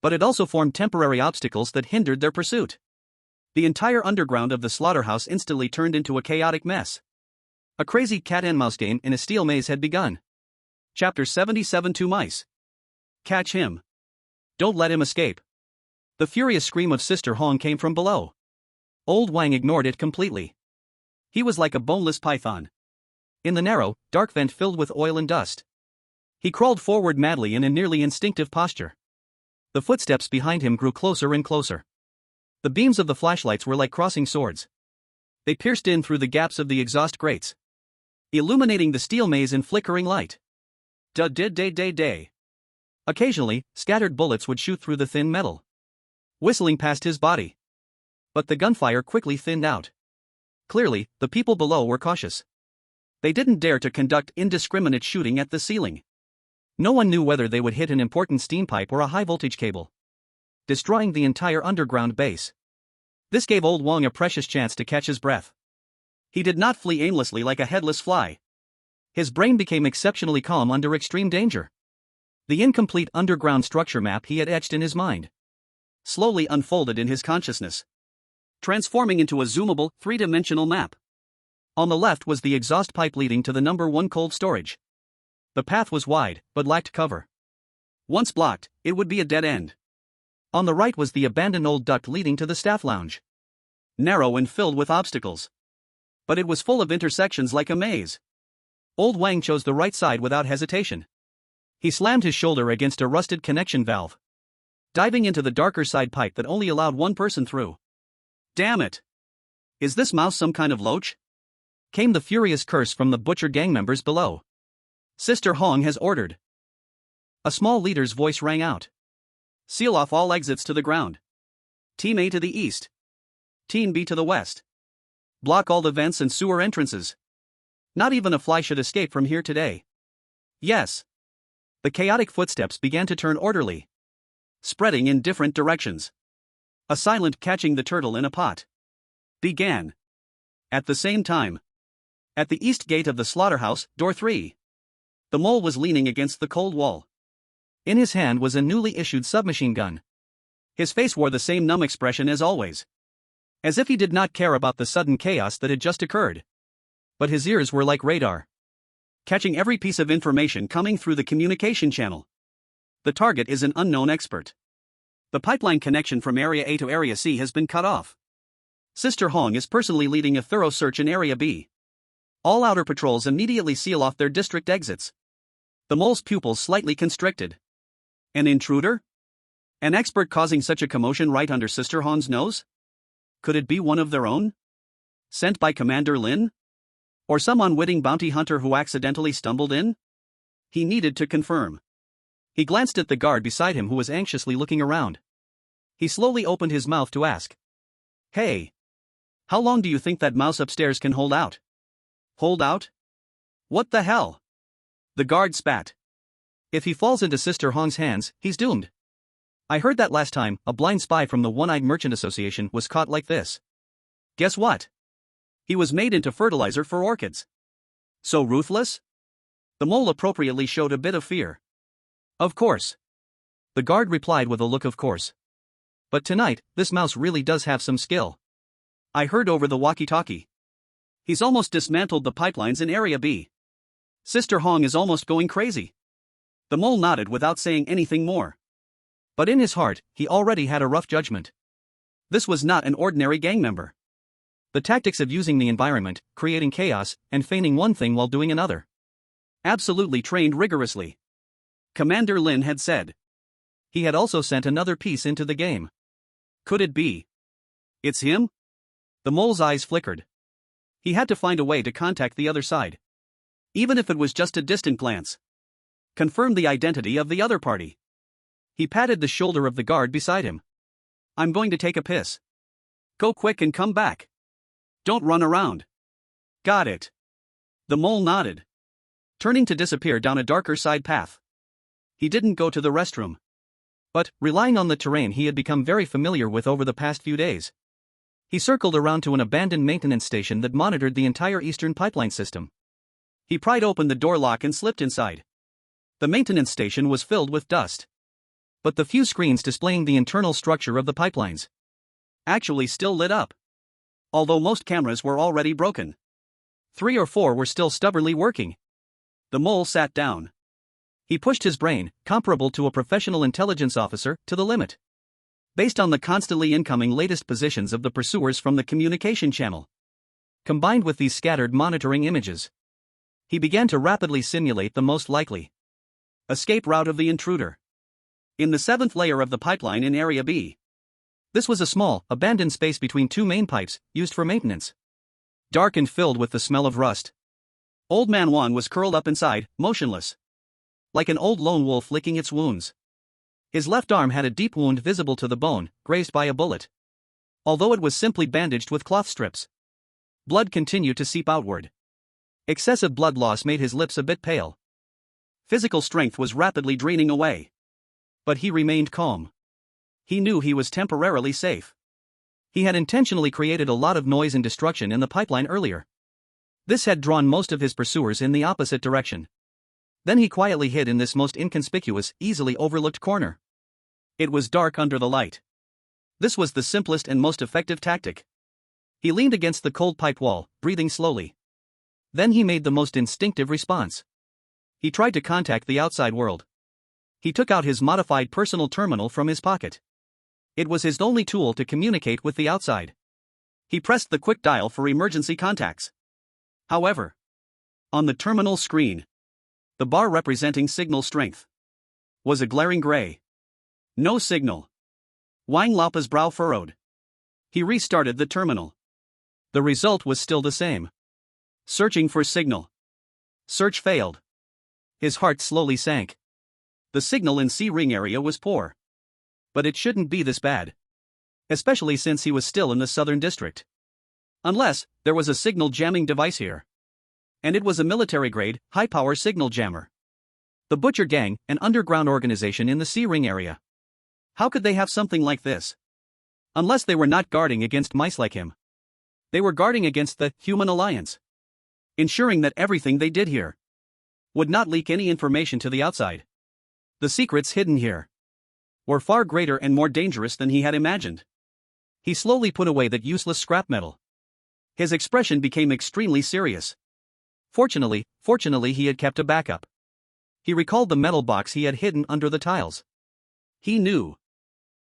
but it also formed temporary obstacles that hindered their pursuit. The entire underground of the slaughterhouse instantly turned into a chaotic mess. A crazy cat-and-mouse game in a steel maze had begun. Chapter 77. Two mice. Catch him. Don't let him escape. The furious scream of Sister Hong came from below. Old Wang ignored it completely. He was like a boneless python in the narrow, dark vent filled with oil and dust. He crawled forward madly in a nearly instinctive posture. The footsteps behind him grew closer and closer. The beams of the flashlights were like crossing swords. They pierced in through the gaps of the exhaust grates, illuminating the steel maze in flickering light. Day. Occasionally, scattered bullets would shoot through the thin metal, whistling past his body. But the gunfire quickly thinned out. Clearly, the people below were cautious. They didn't dare to conduct indiscriminate shooting at the ceiling. No one knew whether they would hit an important steam pipe or a high-voltage cable, destroying the entire underground base. This gave Old Wang a precious chance to catch his breath. He did not flee aimlessly like a headless fly. His brain became exceptionally calm under extreme danger. The incomplete underground structure map he had etched in his mind slowly unfolded in his consciousness, transforming into a zoomable, three-dimensional map. On the left was the exhaust pipe leading to the number 1 cold storage. The path was wide, but lacked cover. Once blocked, it would be a dead end. On the right was the abandoned old duct leading to the staff lounge. Narrow and filled with obstacles. But it was full of intersections like a maze. Old Wang chose the right side without hesitation. He slammed his shoulder against a rusted connection valve, diving into the darker side pipe that only allowed one person through. Damn it! Is this mouse some kind of loach? Came the furious curse from the butcher gang members below. Sister Hong has ordered. A small leader's voice rang out. Seal off all exits to the ground. Team A to the east. Team B to the west. Block all the vents and sewer entrances. Not even a fly should escape from here today. Yes. The chaotic footsteps began to turn orderly, spreading in different directions. A silent catching the turtle in a pot began. At the same time, at the east gate of the slaughterhouse, door 3. The mole was leaning against the cold wall. In his hand was a newly issued submachine gun. His face wore the same numb expression as always, as if he did not care about the sudden chaos that had just occurred. But his ears were like radar, catching every piece of information coming through the communication channel. The target is an unknown expert. The pipeline connection from Area A to Area C has been cut off. Sister Hong is personally leading a thorough search in Area B. All outer patrols immediately seal off their district exits. The mole's pupils slightly constricted. An intruder? An expert causing such a commotion right under Sister Hong's nose? Could it be one of their own? Sent by Commander Lin? Or some unwitting bounty hunter who accidentally stumbled in? He needed to confirm. He glanced at the guard beside him who was anxiously looking around. He slowly opened his mouth to ask. Hey! How long do you think that mouse upstairs can hold out? Hold out? What the hell? The guard spat. If he falls into Sister Hong's hands, he's doomed. I heard that last time a blind spy from the One-Eyed Merchant Association was caught like this. Guess what? He was made into fertilizer for orchids. So ruthless? The mole appropriately showed a bit of fear. Of course. The guard replied with a look of course. But tonight, this mouse really does have some skill. I heard over the walkie-talkie. He's almost dismantled the pipelines in Area B. Sister Hong is almost going crazy. The mole nodded without saying anything more. But in his heart, he already had a rough judgment. This was not an ordinary gang member. The tactics of using the environment, creating chaos, and feigning one thing while doing another. Absolutely trained rigorously. Commander Lin had said. He had also sent another piece into the game. Could it be? It's him? The mole's eyes flickered. He had to find a way to contact the other side. Even if it was just a distant glance. Confirm the identity of the other party. He patted the shoulder of the guard beside him. I'm going to take a piss. Go quick and come back. Don't run around. Got it. The mole nodded, turning to disappear down a darker side path. He didn't go to the restroom, but, relying on the terrain he had become very familiar with over the past few days, he circled around to an abandoned maintenance station that monitored the entire eastern pipeline system. He pried open the door lock and slipped inside. The maintenance station was filled with dust. But the few screens displaying the internal structure of the pipelines actually still lit up. Although most cameras were already broken, 3 or 4 were still stubbornly working. The mole sat down. He pushed his brain, comparable to a professional intelligence officer, to the limit. Based on the constantly incoming latest positions of the pursuers from the communication channel, combined with these scattered monitoring images, he began to rapidly simulate the most likely escape route of the intruder. In the 7th layer of the pipeline in Area B, this was a small, abandoned space between 2 main pipes, used for maintenance. Dark and filled with the smell of rust. Old Man Juan was curled up inside, motionless, like an old lone wolf licking its wounds. His left arm had a deep wound visible to the bone, grazed by a bullet, although it was simply bandaged with cloth strips. Blood continued to seep outward. Excessive blood loss made his lips a bit pale. Physical strength was rapidly draining away. But he remained calm. He knew he was temporarily safe. He had intentionally created a lot of noise and destruction in the pipeline earlier. This had drawn most of his pursuers in the opposite direction. Then he quietly hid in this most inconspicuous, easily overlooked corner. It was dark under the light. This was the simplest and most effective tactic. He leaned against the cold pipe wall, breathing slowly. Then he made the most instinctive response. He tried to contact the outside world. He took out his modified personal terminal from his pocket. It was his only tool to communicate with the outside. He pressed the quick dial for emergency contacts. However, on the terminal screen, the bar representing signal strength was a glaring gray. No signal. Wang Laopa's brow furrowed. He restarted the terminal. The result was still the same. Searching for signal. Search failed. His heart slowly sank. The signal in C-ring area was poor. But it shouldn't be this bad. Especially since he was still in the southern district. Unless there was a signal jamming device here. And it was a military-grade, high-power signal jammer. The Butcher Gang, an underground organization in the C-ring area. How could they have something like this? Unless they were not guarding against mice like him. They were guarding against the Human Alliance. Ensuring that everything they did here would not leak any information to the outside. The secrets hidden here were far greater and more dangerous than he had imagined. He slowly put away that useless scrap metal. His expression became extremely serious. Fortunately, he had kept a backup. He recalled the metal box he had hidden under the tiles. He knew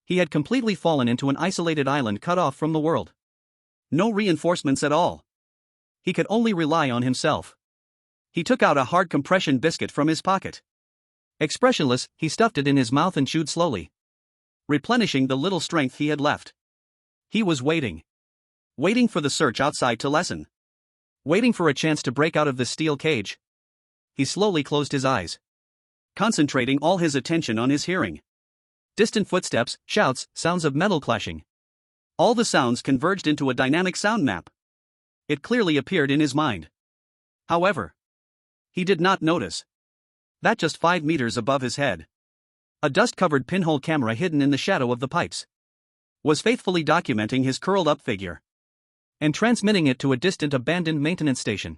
he had completely fallen into an isolated island cut off from the world. No reinforcements at all. He could only rely on himself. He took out a hard compression biscuit from his pocket. Expressionless, he stuffed it in his mouth and chewed slowly, replenishing the little strength he had left. He was waiting. Waiting for the search outside to lessen. Waiting for a chance to break out of the steel cage. He slowly closed his eyes, concentrating all his attention on his hearing. Distant footsteps, shouts, sounds of metal clashing. All the sounds converged into a dynamic sound map. It clearly appeared in his mind. However, he did not notice that just 5 meters above his head, a dust-covered pinhole camera hidden in the shadow of the pipes was faithfully documenting his curled-up figure and transmitting it to a distant abandoned maintenance station.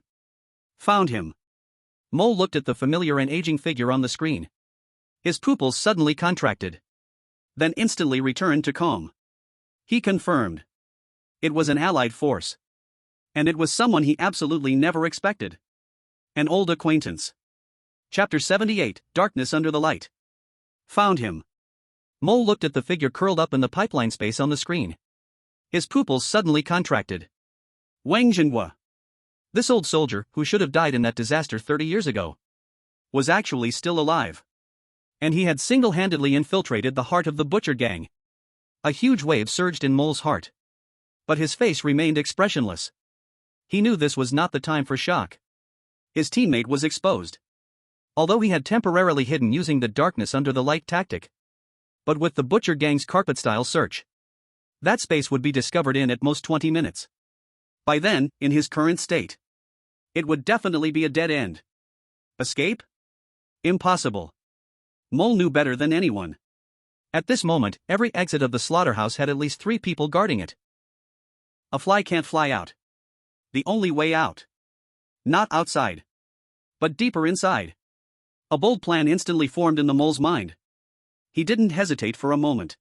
Found him. Mole looked at the familiar and aging figure on the screen. His pupils suddenly contracted, then instantly returned to calm. He confirmed. It was an allied force. And it was someone he absolutely never expected. An old acquaintance. Chapter 78, Darkness Under the Light. Found him. Mole looked at the figure curled up in the pipeline space on the screen. His pupils suddenly contracted. Wang Jinhua. This old soldier, who should have died in that disaster 30 years ago, was actually still alive. And he had single-handedly infiltrated the heart of the Butcher Gang. A huge wave surged in Mole's heart. But his face remained expressionless. He knew this was not the time for shock. His teammate was exposed. Although he had temporarily hidden using the darkness under the light tactic. But with the Butcher Gang's carpet-style search, that space would be discovered in at most 20 minutes. By then, in his current state, it would definitely be a dead end. Escape? Impossible. Mole knew better than anyone. At this moment, every exit of the slaughterhouse had at least 3 people guarding it. A fly can't fly out. The only way out. Not outside, but deeper inside. A bold plan instantly formed in the mole's mind. He didn't hesitate for a moment.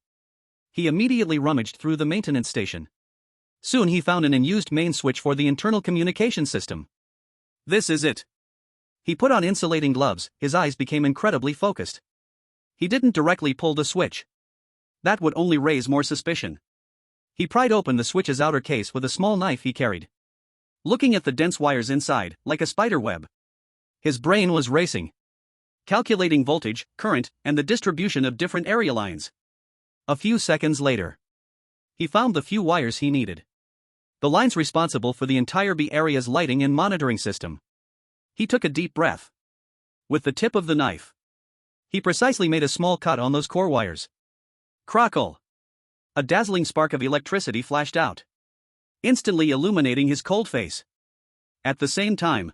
He immediately rummaged through the maintenance station. Soon he found an unused main switch for the internal communication system. This is it. He put on insulating gloves, his eyes became incredibly focused. He didn't directly pull the switch. That would only raise more suspicion. He pried open the switch's outer case with a small knife he carried. Looking at the dense wires inside, like a spider web. His brain was racing. Calculating voltage, current, and the distribution of different area lines. A few seconds later, he found the few wires he needed. The lines responsible for the entire B area's lighting and monitoring system. He took a deep breath. With the tip of the knife, he precisely made a small cut on those core wires. Crackle! A dazzling spark of electricity flashed out, instantly illuminating his cold face. At the same time,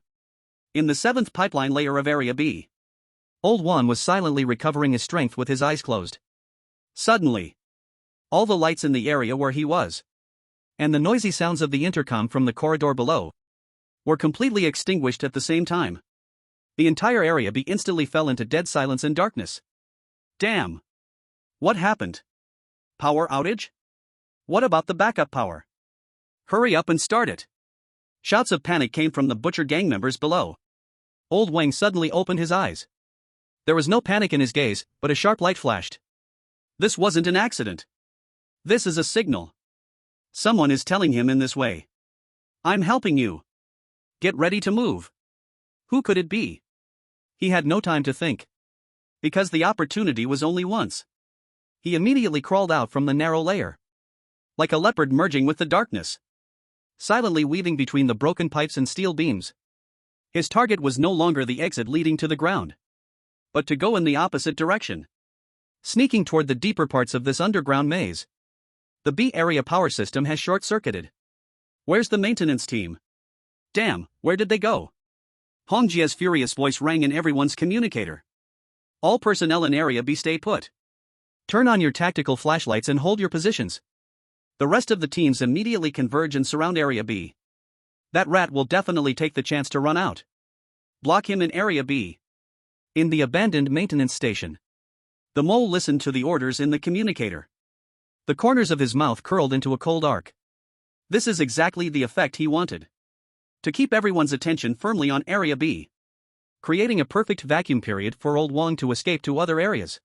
in the 7th pipeline layer of Area B, Old Juan was silently recovering his strength with his eyes closed. Suddenly, all the lights in the area where he was, and the noisy sounds of the intercom from the corridor below, were completely extinguished at the same time. The entire area B instantly fell into dead silence and darkness. Damn! What happened? Power outage? What about the backup power? Hurry up and start it! Shouts of panic came from the Butcher gang members below. Old Wang suddenly opened his eyes. There was no panic in his gaze, but a sharp light flashed. This wasn't an accident. This is a signal. Someone is telling him in this way. I'm helping you. Get ready to move. Who could it be? He had no time to think. Because the opportunity was only once. He immediately crawled out from the narrow layer. Like a leopard merging with the darkness. Silently weaving between the broken pipes and steel beams. His target was no longer the exit leading to the ground, but to go in the opposite direction. Sneaking toward the deeper parts of this underground maze. The B area power system has short-circuited. Where's the maintenance team? Damn, where did they go? Hong Jie's furious voice rang in everyone's communicator. All personnel in Area B stay put. Turn on your tactical flashlights and hold your positions. The rest of the teams immediately converge and surround Area B. That rat will definitely take the chance to run out. Block him in Area B. In the abandoned maintenance station. The mole listened to the orders in the communicator. The corners of his mouth curled into a cold arc. This is exactly the effect he wanted. To keep everyone's attention firmly on Area B. Creating a perfect vacuum period for Old Wang to escape to other areas.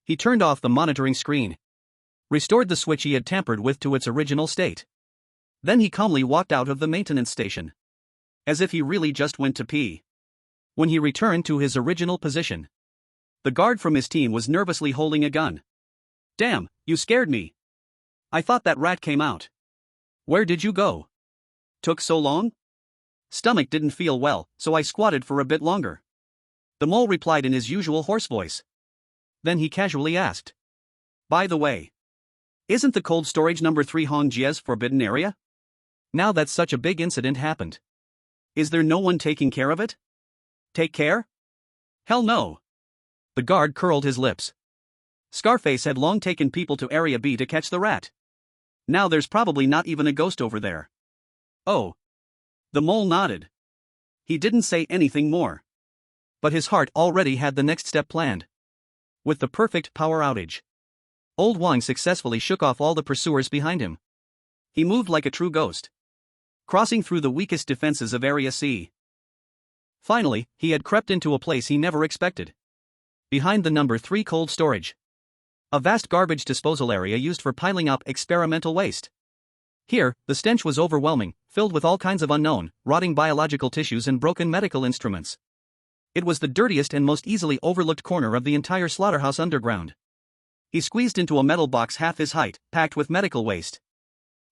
He turned off the monitoring screen. Restored the switch he had tampered with to its original state. Then he calmly walked out of the maintenance station. As if he really just went to pee. When he returned to his original position, the guard from his team was nervously holding a gun. Damn, you scared me. I thought that rat came out. Where did you go? Took so long? Stomach didn't feel well, so I squatted for a bit longer. The mole replied in his usual hoarse voice. Then he casually asked. By the way, isn't the cold storage number 3 Hong Jie's forbidden area? Now that such a big incident happened, is there no one taking care of it? Take care? Hell no. The guard curled his lips. Scarface had long taken people to Area B to catch the rat. Now there's probably not even a ghost over there. Oh. The mole nodded. He didn't say anything more. But his heart already had the next step planned. With the perfect power outage, Old Wang successfully shook off all the pursuers behind him. He moved like a true ghost, crossing through the weakest defenses of Area C. Finally, he had crept into a place he never expected. Behind the number 3 cold storage. A vast garbage disposal area used for piling up experimental waste. Here, the stench was overwhelming, filled with all kinds of unknown, rotting biological tissues and broken medical instruments. It was the dirtiest and most easily overlooked corner of the entire slaughterhouse underground. He squeezed into a metal box half his height, packed with medical waste.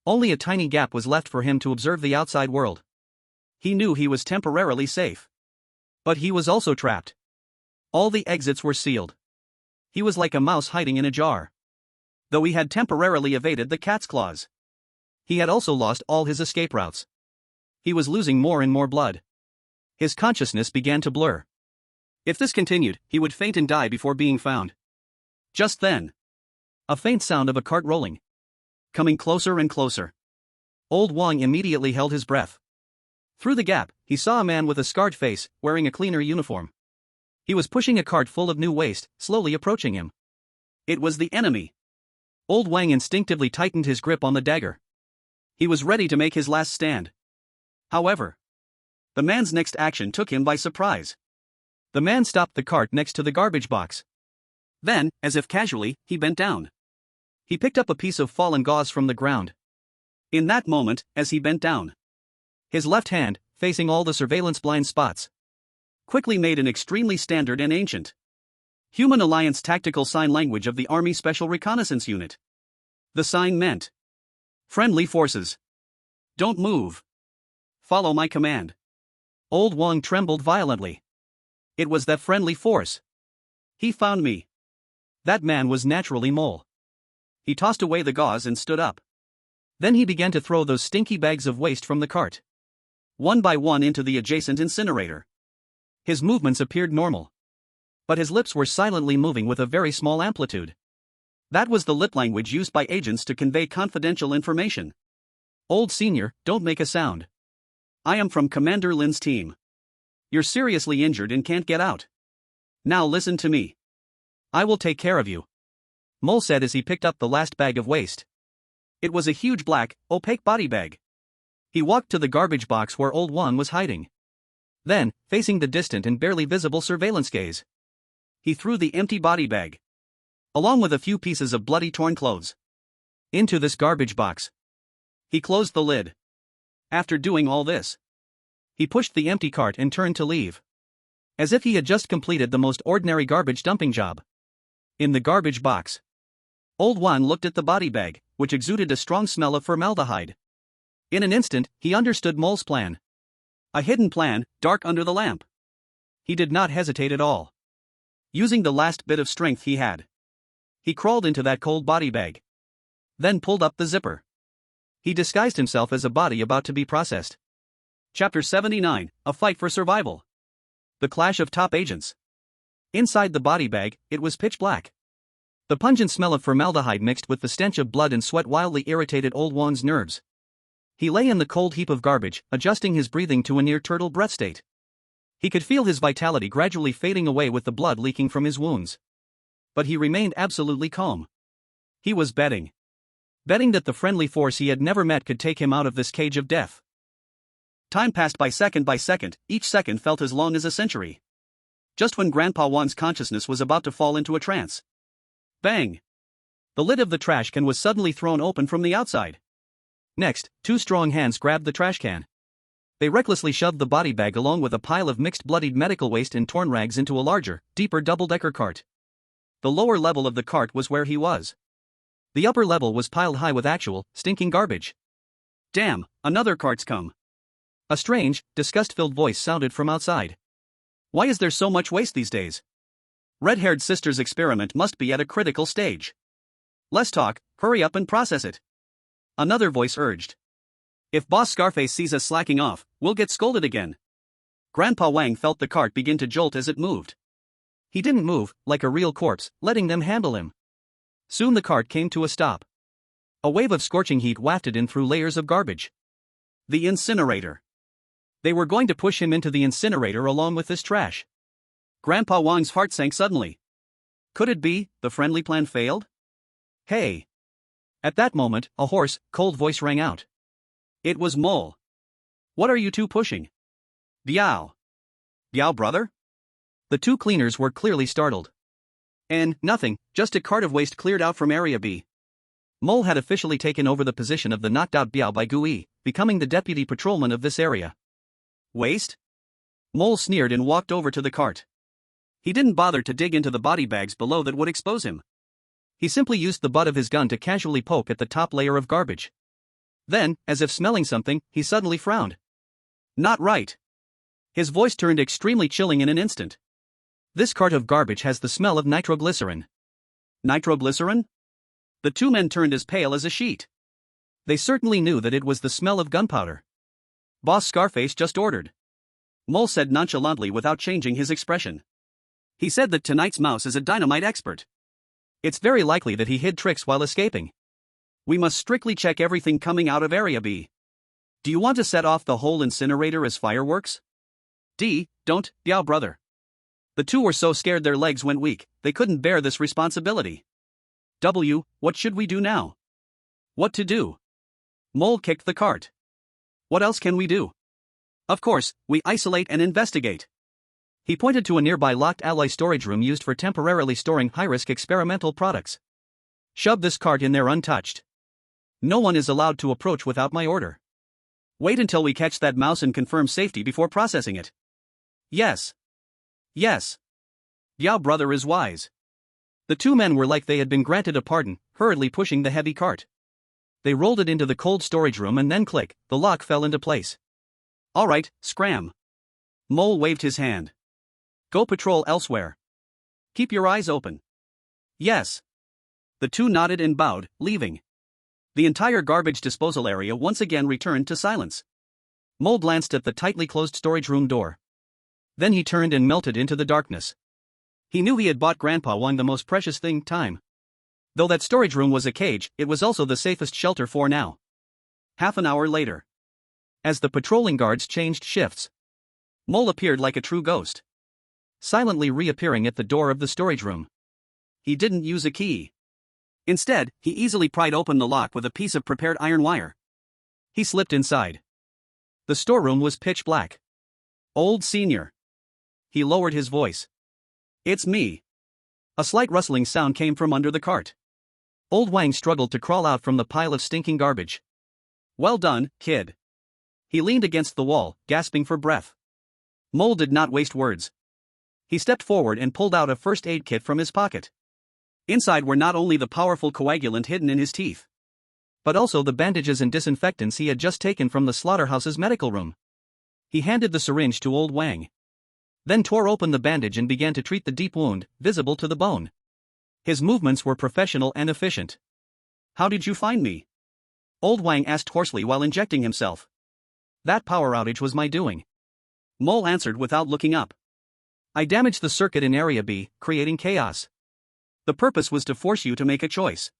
Only a tiny gap was left for him to observe the outside world. He knew he was temporarily safe. But he was also trapped. All the exits were sealed. He was like a mouse hiding in a jar. Though he had temporarily evaded the cat's claws, he had also lost all his escape routes. He was losing more and more blood. His consciousness began to blur. If this continued, he would faint and die before being found. Just then, a faint sound of a cart rolling, coming closer and closer. Old Wang immediately held his breath. Through the gap, he saw a man with a scarred face, wearing a cleaner uniform. He was pushing a cart full of new waste, slowly approaching him. It was the enemy. Old Wang instinctively tightened his grip on the dagger. He was ready to make his last stand. However, the man's next action took him by surprise. The man stopped the cart next to the garbage box. Then, as if casually, he bent down. He picked up a piece of fallen gauze from the ground. In that moment, as he bent down, his left hand, facing all the surveillance blind spots, quickly made an extremely standard and ancient Human Alliance tactical sign language of the Army Special Reconnaissance Unit. The sign meant, "Friendly forces. Don't move. Follow my command." Old Wang trembled violently. It was that friendly force. He found me. That man was naturally Mole. He tossed away the gauze and stood up. Then he began to throw those stinky bags of waste from the cart, one by one, into the adjacent incinerator. His movements appeared normal, but his lips were silently moving with a very small amplitude. That was the lip language used by agents to convey confidential information. "Old Senior, don't make a sound. I am from Commander Lin's team. You're seriously injured and can't get out. Now listen to me. I will take care of you," Mole said as he picked up the last bag of waste. It was a huge black, opaque body bag. He walked to the garbage box where Old Wang was hiding. Then, facing the distant and barely visible surveillance gaze, he threw the empty body bag, along with a few pieces of bloody torn clothes, into this garbage box. He closed the lid. After doing all this, he pushed the empty cart and turned to leave, as if he had just completed the most ordinary garbage dumping job. In the garbage box, Old Wang looked at the body bag, which exuded a strong smell of formaldehyde. In an instant, he understood Mole's plan. A hidden plan, dark under the lamp. He did not hesitate at all. Using the last bit of strength he had, he crawled into that cold body bag, then pulled up the zipper. He disguised himself as a body about to be processed. Chapter 79, A Fight for Survival. The Clash of Top Agents. Inside the body bag, it was pitch black. The pungent smell of formaldehyde mixed with the stench of blood and sweat wildly irritated Old Wang's nerves. He lay in the cold heap of garbage, adjusting his breathing to a near-turtle breath state. He could feel his vitality gradually fading away with the blood leaking from his wounds. But he remained absolutely calm. He was betting. Betting that the friendly force he had never met could take him out of this cage of death. Time passed by second, each second felt as long as a century. Just when Grandpa Wang's consciousness was about to fall into a trance, bang! The lid of the trash can was suddenly thrown open from the outside. Next, two strong hands grabbed the trash can. They recklessly shoved the body bag along with a pile of mixed bloodied medical waste and torn rags into a larger, deeper double-decker cart. The lower level of the cart was where he was. The upper level was piled high with actual, stinking garbage. "Damn, another cart's come." A strange, disgust-filled voice sounded from outside. "Why is there so much waste these days? Red-haired sister's experiment must be at a critical stage. Less talk, hurry up and process it." Another voice urged. "If Boss Scarface sees us slacking off, we'll get scolded again." Grandpa Wang felt the cart begin to jolt as it moved. He didn't move, like a real corpse, letting them handle him. Soon the cart came to a stop. A wave of scorching heat wafted in through layers of garbage. The incinerator. They were going to push him into the incinerator along with this trash. Grandpa Wang's heart sank suddenly. Could it be, the friendly plan failed? "Hey!" At that moment, a hoarse, cold voice rang out. It was Mole. "What are you two pushing?" "Biao." "Biao, brother?" The two cleaners were clearly startled. "And, nothing, just a cart of waste cleared out from Area B." Mole had officially taken over the position of the knocked-out Biao by Gui, becoming the deputy patrolman of this area. "Waste?" Mole sneered and walked over to the cart. He didn't bother to dig into the body bags below that would expose him. He simply used the butt of his gun to casually poke at the top layer of garbage. Then, as if smelling something, he suddenly frowned. "Not right." His voice turned extremely chilling in an instant. "This cart of garbage has the smell of nitroglycerin." Nitroglycerin? The two men turned as pale as a sheet. They certainly knew that it was the smell of gunpowder. "Boss Scarface just ordered," Mole said nonchalantly without changing his expression. "He said that tonight's mouse is a dynamite expert. It's very likely that he hid tricks while escaping. We must strictly check everything coming out of Area B. Do you want to set off the whole incinerator as fireworks?" Don't, Biao brother." The two were so scared their legs went weak, they couldn't bear this responsibility. What should we do now? What to do? Mole kicked the cart. What else can we do? Of course, we isolate and investigate. He pointed to a nearby locked alloy storage room used for temporarily storing high-risk experimental products. Shove this cart in there untouched. No one is allowed to approach without my order. Wait until we catch that mouse and confirm safety before processing it. Yes. Yes. Yao brother is wise. The two men were like they had been granted a pardon, hurriedly pushing the heavy cart. They rolled it into the cold storage room and then click, the lock fell into place. All right, scram. Mole waved his hand. Go patrol elsewhere. Keep your eyes open. Yes. The two nodded and bowed, leaving. The entire garbage disposal area once again returned to silence. Mole glanced at the tightly closed storage room door. Then he turned and melted into the darkness. He knew he had bought Grandpa Wang the most precious thing, time. Though that storage room was a cage, it was also the safest shelter for now. Half an hour later. As the patrolling guards changed shifts, Mole appeared like a true ghost, silently reappearing at the door of the storage room. He didn't use a key. Instead, he easily pried open the lock with a piece of prepared iron wire. He slipped inside. The storeroom was pitch black. Old Senior. He lowered his voice. It's me. A slight rustling sound came from under the cart. Old Wang struggled to crawl out from the pile of stinking garbage. Well done, kid. He leaned against the wall, gasping for breath. Mole did not waste words. He stepped forward and pulled out a first aid kit from his pocket. Inside were not only the powerful coagulant hidden in his teeth, but also the bandages and disinfectants he had just taken from the slaughterhouse's medical room. He handed the syringe to Old Wang, then tore open the bandage and began to treat the deep wound, visible to the bone. His movements were professional and efficient. How did you find me? Old Wang asked hoarsely while injecting himself. That power outage was my doing. Mole answered without looking up. I damaged the circuit in Area B, creating chaos. The purpose was to force you to make a choice.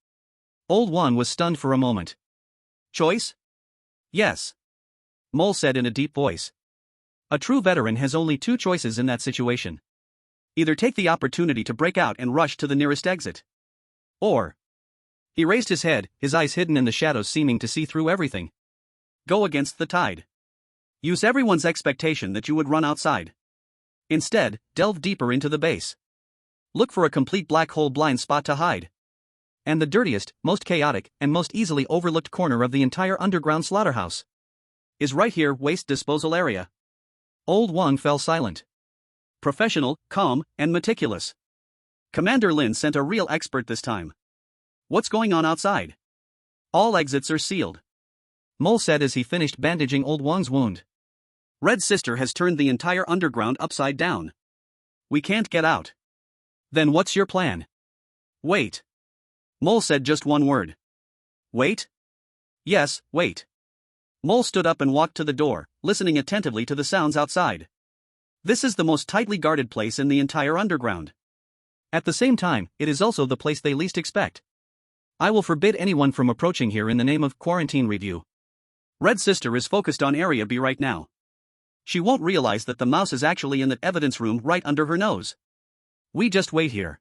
Old Wang was stunned for a moment. Choice? Yes. Mole said in a deep voice. A true veteran has only two choices in that situation. Either take the opportunity to break out and rush to the nearest exit. Or. He raised his head, his eyes hidden in the shadows seeming to see through everything. Go against the tide. Use everyone's expectation that you would run outside. Instead, delve deeper into the base. Look for a complete black hole blind spot to hide. And the dirtiest, most chaotic, and most easily overlooked corner of the entire underground slaughterhouse is right here, waste disposal area. Old Wang fell silent. Professional, calm, and meticulous. Commander Lin sent a real expert this time. What's going on outside? All exits are sealed. Mole said as he finished bandaging Old Wang's wound. Red Sister has turned the entire underground upside down. We can't get out. Then what's your plan? Wait. Mole said just one word. Wait? Yes, wait. Mole stood up and walked to the door, listening attentively to the sounds outside. This is the most tightly guarded place in the entire underground. At the same time, it is also the place they least expect. I will forbid anyone from approaching here in the name of quarantine review. Red Sister is focused on Area B right now. She won't realize that the mouse is actually in the evidence room right under her nose. We just wait here.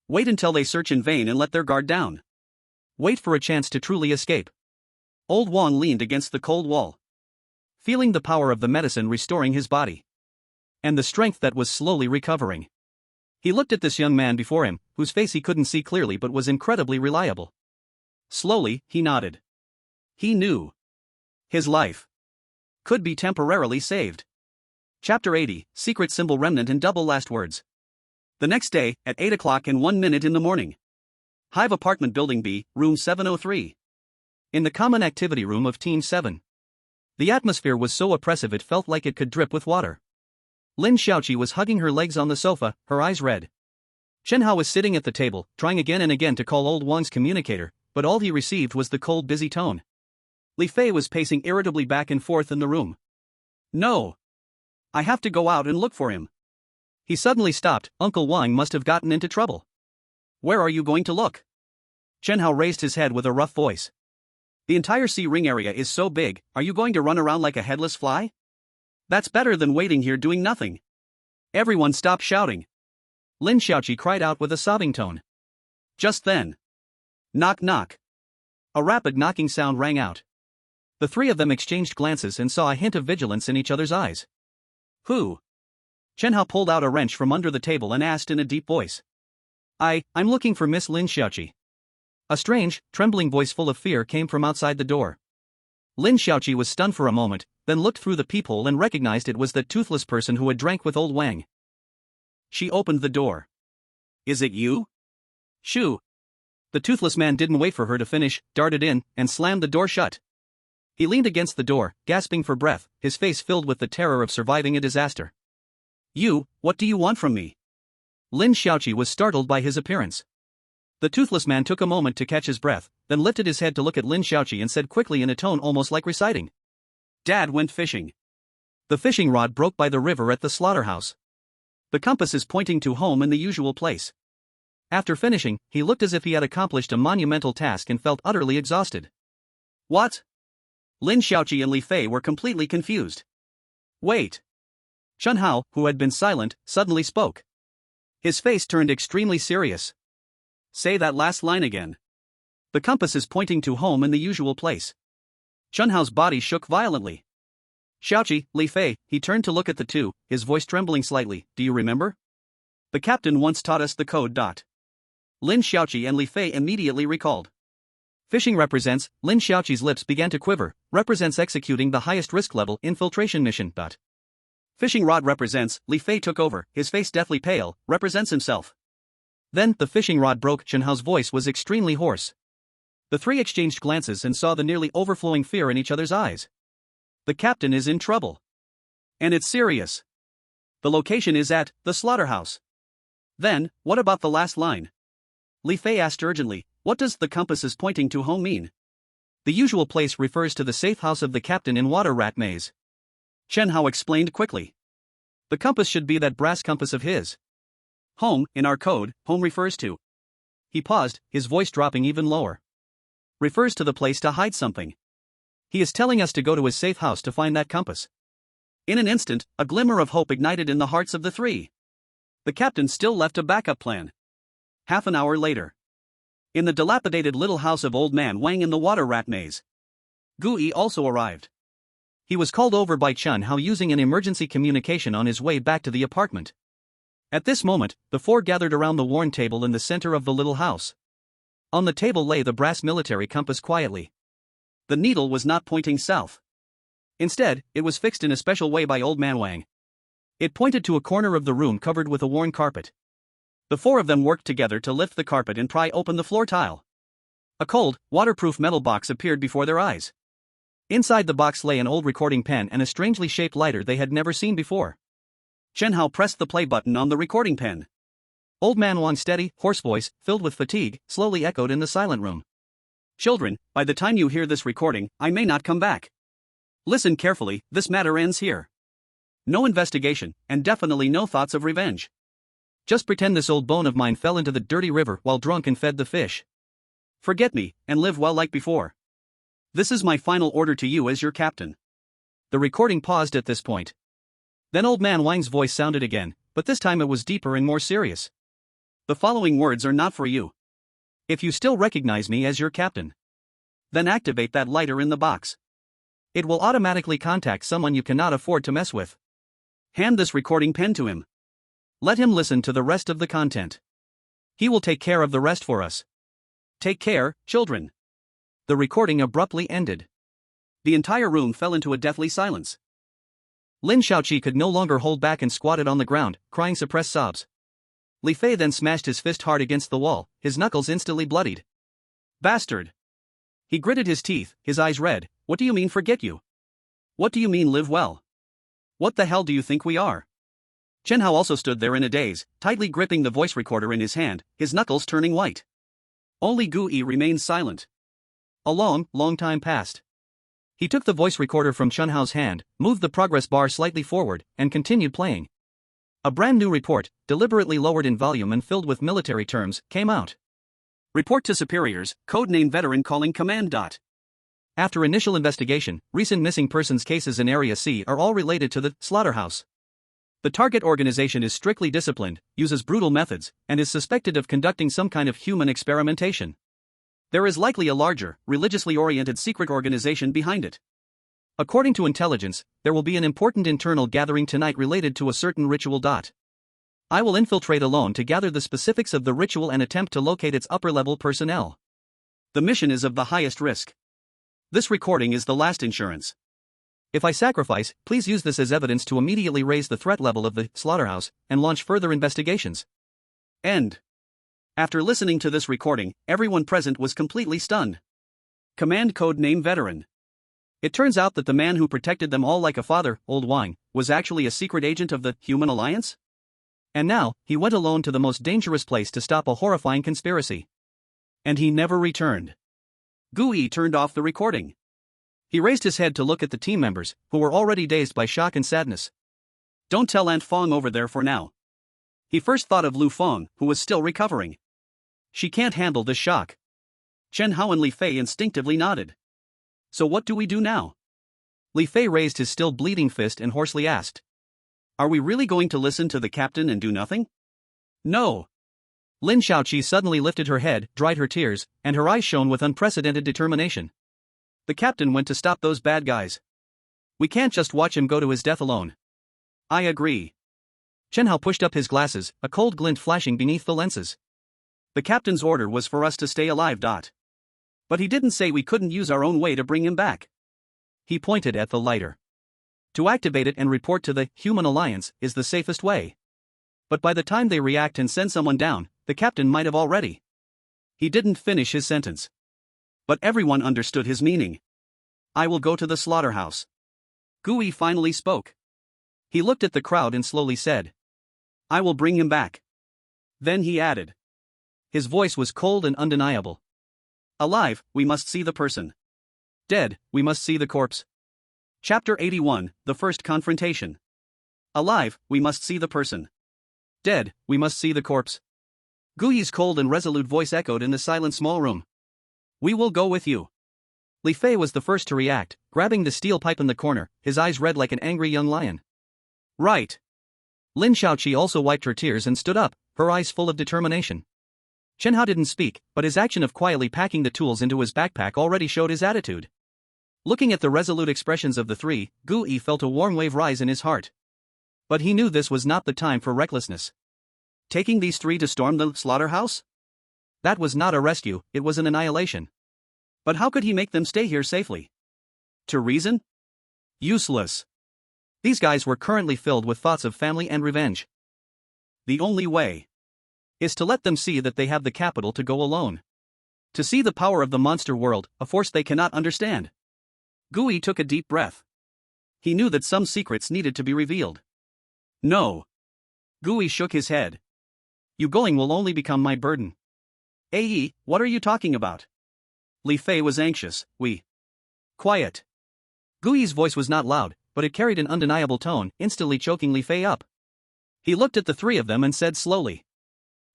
Wait until they search in vain and let their guard down. Wait for a chance to truly escape. Old Wang leaned against the cold wall, feeling the power of the medicine restoring his body, and the strength that was slowly recovering. He looked at this young man before him, whose face he couldn't see clearly but was incredibly reliable. Slowly, he nodded. He knew. His life could be temporarily saved. Chapter 80, Secret Symbol Remnant and Double Last Words. The next day, at 8 o'clock and 1 minute in the morning. Hive Apartment Building B, Room 703. In the common activity room of Team 7. The atmosphere was so oppressive it felt like it could drip with water. Lin Xiaoqi was hugging her legs on the sofa, her eyes red. Chen Hao was sitting at the table, trying again and again to call Old Wang's communicator, but all he received was the cold, busy tone. Li Fei was pacing irritably back and forth in the room. No. I have to go out and look for him. He suddenly stopped. Uncle Wang must have gotten into trouble. Where are you going to look? Chen Hao raised his head with a rough voice. The entire C-ring area is so big, are you going to run around like a headless fly? That's better than waiting here doing nothing. Everyone stopped shouting. Lin Xiaoqi cried out with a sobbing tone. Just then. Knock knock. A rapid knocking sound rang out. The three of them exchanged glances and saw a hint of vigilance in each other's eyes. Who? Chen Hao pulled out a wrench from under the table and asked in a deep voice. I'm looking for Miss Lin Xiaoqi. A strange, trembling voice full of fear came from outside the door. Lin Xiaoqi was stunned for a moment, then looked through the peephole and recognized it was that toothless person who had drank with old Wang. She opened the door. Is it you? Shoo. The toothless man didn't wait for her to finish, darted in, and slammed the door shut. He leaned against the door, gasping for breath, his face filled with the terror of surviving a disaster. You, what do you want from me? Lin Xiaoqi was startled by his appearance. The toothless man took a moment to catch his breath, then lifted his head to look at Lin Xiaoqi and said quickly in a tone almost like reciting. Dad went fishing. The fishing rod broke by the river at the slaughterhouse. The compass is pointing to home in the usual place. After finishing, he looked as if he had accomplished a monumental task and felt utterly exhausted. What? Lin Xiaoqi and Li Fei were completely confused. Wait. Chen Hao, who had been silent, suddenly spoke. His face turned extremely serious. Say that last line again. The compass is pointing to home in the usual place. Chen Hao's body shook violently. Xiaoqi, Li Fei, he turned to look at the two, his voice trembling slightly. Do you remember? The captain once taught us the code. Lin Xiaoqi and Li Fei immediately recalled. Fishing represents, Lin Xiaoqi's lips began to quiver, represents executing the highest risk level infiltration mission. Fishing rod represents, Li Fei took over, his face deathly pale, represents himself. Then, the fishing rod broke. Chen Hao's voice was extremely hoarse. The three exchanged glances and saw the nearly overflowing fear in each other's eyes. The captain is in trouble. And it's serious. The location is at the slaughterhouse. Then, what about the last line? Li Fei asked urgently, what does the compass is pointing to home mean? The usual place refers to the safe house of the captain in Water Rat Maze. Chen Hao explained quickly. The compass should be that brass compass of his. Home, in our code, home refers to. He paused, his voice dropping even lower. Refers to the place to hide something. He is telling us to go to his safe house to find that compass. In an instant, a glimmer of hope ignited in the hearts of the three. The captain still left a backup plan. Half an hour later. In the dilapidated little house of old man Wang in the Water Rat Maze. Gu Yi also arrived. He was called over by Chen Hao using an emergency communication on his way back to the apartment. At this moment, the four gathered around the worn table in the center of the little house. On the table lay the brass military compass quietly. The needle was not pointing south. Instead, it was fixed in a special way by old man Wang. It pointed to a corner of the room covered with a worn carpet. The four of them worked together to lift the carpet and pry open the floor tile. A cold, waterproof metal box appeared before their eyes. Inside the box lay an old recording pen and a strangely shaped lighter they had never seen before. Chen Hao pressed the play button on the recording pen. Old man Wang's steady, hoarse voice, filled with fatigue, slowly echoed in the silent room. Children, by the time you hear this recording, I may not come back. Listen carefully, this matter ends here. No investigation, and definitely no thoughts of revenge. Just pretend this old bone of mine fell into the dirty river while drunk and fed the fish. Forget me, and live well like before. This is my final order to you as your captain. The recording paused at this point. Then old man Wang's voice sounded again, but this time it was deeper and more serious. The following words are not for you. If you still recognize me as your captain, then activate that lighter in the box. It will automatically contact someone you cannot afford to mess with. Hand this recording pen to him. Let him listen to the rest of the content. He will take care of the rest for us. Take care, children. The recording abruptly ended. The entire room fell into a deathly silence. Lin Xiaoqi could no longer hold back and squatted on the ground, crying suppressed sobs. Li Fei then smashed his fist hard against the wall, his knuckles instantly bloodied. Bastard! He gritted his teeth, his eyes red. What do you mean forget you? What do you mean live well? What the hell do you think we are? Chen Hao also stood there in a daze, tightly gripping the voice recorder in his hand, his knuckles turning white. Only Gu Yi remained silent. A long, long time passed. He took the voice recorder from Chen Hao's hand, moved the progress bar slightly forward, and continued playing. A brand new report, deliberately lowered in volume and filled with military terms, came out. Report to superiors, codename veteran calling command. After initial investigation, recent missing persons cases in Area C are all related to the slaughterhouse. The target organization is strictly disciplined, uses brutal methods, and is suspected of conducting some kind of human experimentation. There is likely a larger, religiously oriented secret organization behind it. According to intelligence, there will be an important internal gathering tonight related to a certain ritual. I will infiltrate alone to gather the specifics of the ritual and attempt to locate its upper-level personnel. The mission is of the highest risk. This recording is the last insurance. If I sacrifice, please use this as evidence to immediately raise the threat level of the slaughterhouse and launch further investigations. End. After listening to this recording, everyone present was completely stunned. Command code name Veteran. It turns out that the man who protected them all like a father, Old Wine, was actually a secret agent of the Human Alliance? And now, he went alone to the most dangerous place to stop a horrifying conspiracy. And he never returned. Gui turned off the recording. He raised his head to look at the team members, who were already dazed by shock and sadness. Don't tell Aunt Fong over there for now. He first thought of Lu Fong, who was still recovering. She can't handle this shock. Chen Hao and Li Fei instinctively nodded. So what do we do now? Li Fei raised his still bleeding fist and hoarsely asked. Are we really going to listen to the captain and do nothing? No. Lin Shaoqi suddenly lifted her head, dried her tears, and her eyes shone with unprecedented determination. The captain went to stop those bad guys. We can't just watch him go to his death alone. I agree. Chen Hao pushed up his glasses, a cold glint flashing beneath the lenses. The captain's order was for us to stay alive. But he didn't say we couldn't use our own way to bring him back. He pointed at the lighter. To activate it and report to the Human Alliance is the safest way. But by the time they react and send someone down, the captain might have already. He didn't finish his sentence. But everyone understood his meaning. I will go to the slaughterhouse. Gui finally spoke. He looked at the crowd and slowly said. I will bring him back. Then he added. His voice was cold and undeniable. Alive, we must see the person. Dead, we must see the corpse. Chapter 81, The First Confrontation. Alive, we must see the person. Dead, we must see the corpse. Gui's cold and resolute voice echoed in the silent small room. We will go with you. Li Fei was the first to react, grabbing the steel pipe in the corner, his eyes red like an angry young lion. Right. Lin Shaoqi also wiped her tears and stood up, her eyes full of determination. Chen Hao didn't speak, but his action of quietly packing the tools into his backpack already showed his attitude. Looking at the resolute expressions of the three, Gui felt a warm wave rise in his heart. But he knew this was not the time for recklessness. Taking these three to storm the slaughterhouse? That was not a rescue, it was an annihilation. But how could he make them stay here safely? To reason? Useless. These guys were currently filled with thoughts of family and revenge. The only way is to let them see that they have the capital to go alone. To see the power of the monster world, a force they cannot understand. Gui took a deep breath. He knew that some secrets needed to be revealed. No. Gui shook his head. You going will only become my burden. Yi, what are you talking about? Li Fei was anxious. Quiet. Gui's voice was not loud, but it carried an undeniable tone, instantly choking Li Fei up. He looked at the three of them and said slowly.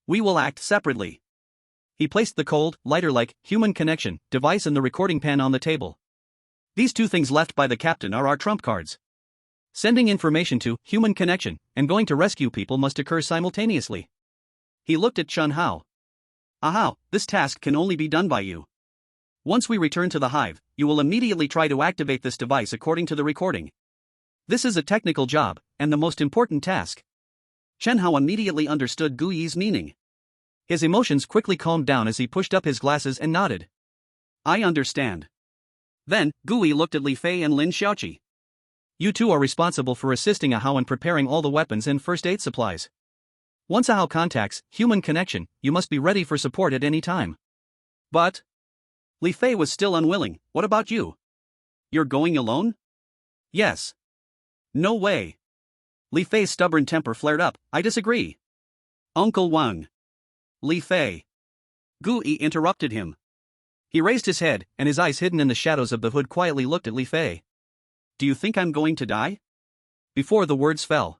We will act separately. He placed the cold, lighter-like, human connection device and the recording pen on the table. These two things left by the captain are our trump cards. Sending information to human connection and going to rescue people must occur simultaneously. He looked at Chen Hao. Aha, this task can only be done by you. Once we return to the hive, you will immediately try to activate this device according to the recording. This is a technical job, and the most important task. Chen Hao immediately understood Gui's meaning. His emotions quickly calmed down as he pushed up his glasses and nodded. I understand. Then, Gui looked at Li Fei and Lin Shaoqi. You two are responsible for assisting Ahao in preparing all the weapons and first aid supplies. Once Ahao contacts human connection, you must be ready for support at any time. But Li Fei was still unwilling. What about you? You're going alone? Yes. No way. Li Fei's stubborn temper flared up. I disagree. Uncle Wang. Li Fei. Gui interrupted him. He raised his head, and his eyes hidden in the shadows of the hood quietly looked at Li Fei. Do you think I'm going to die? Before the words fell,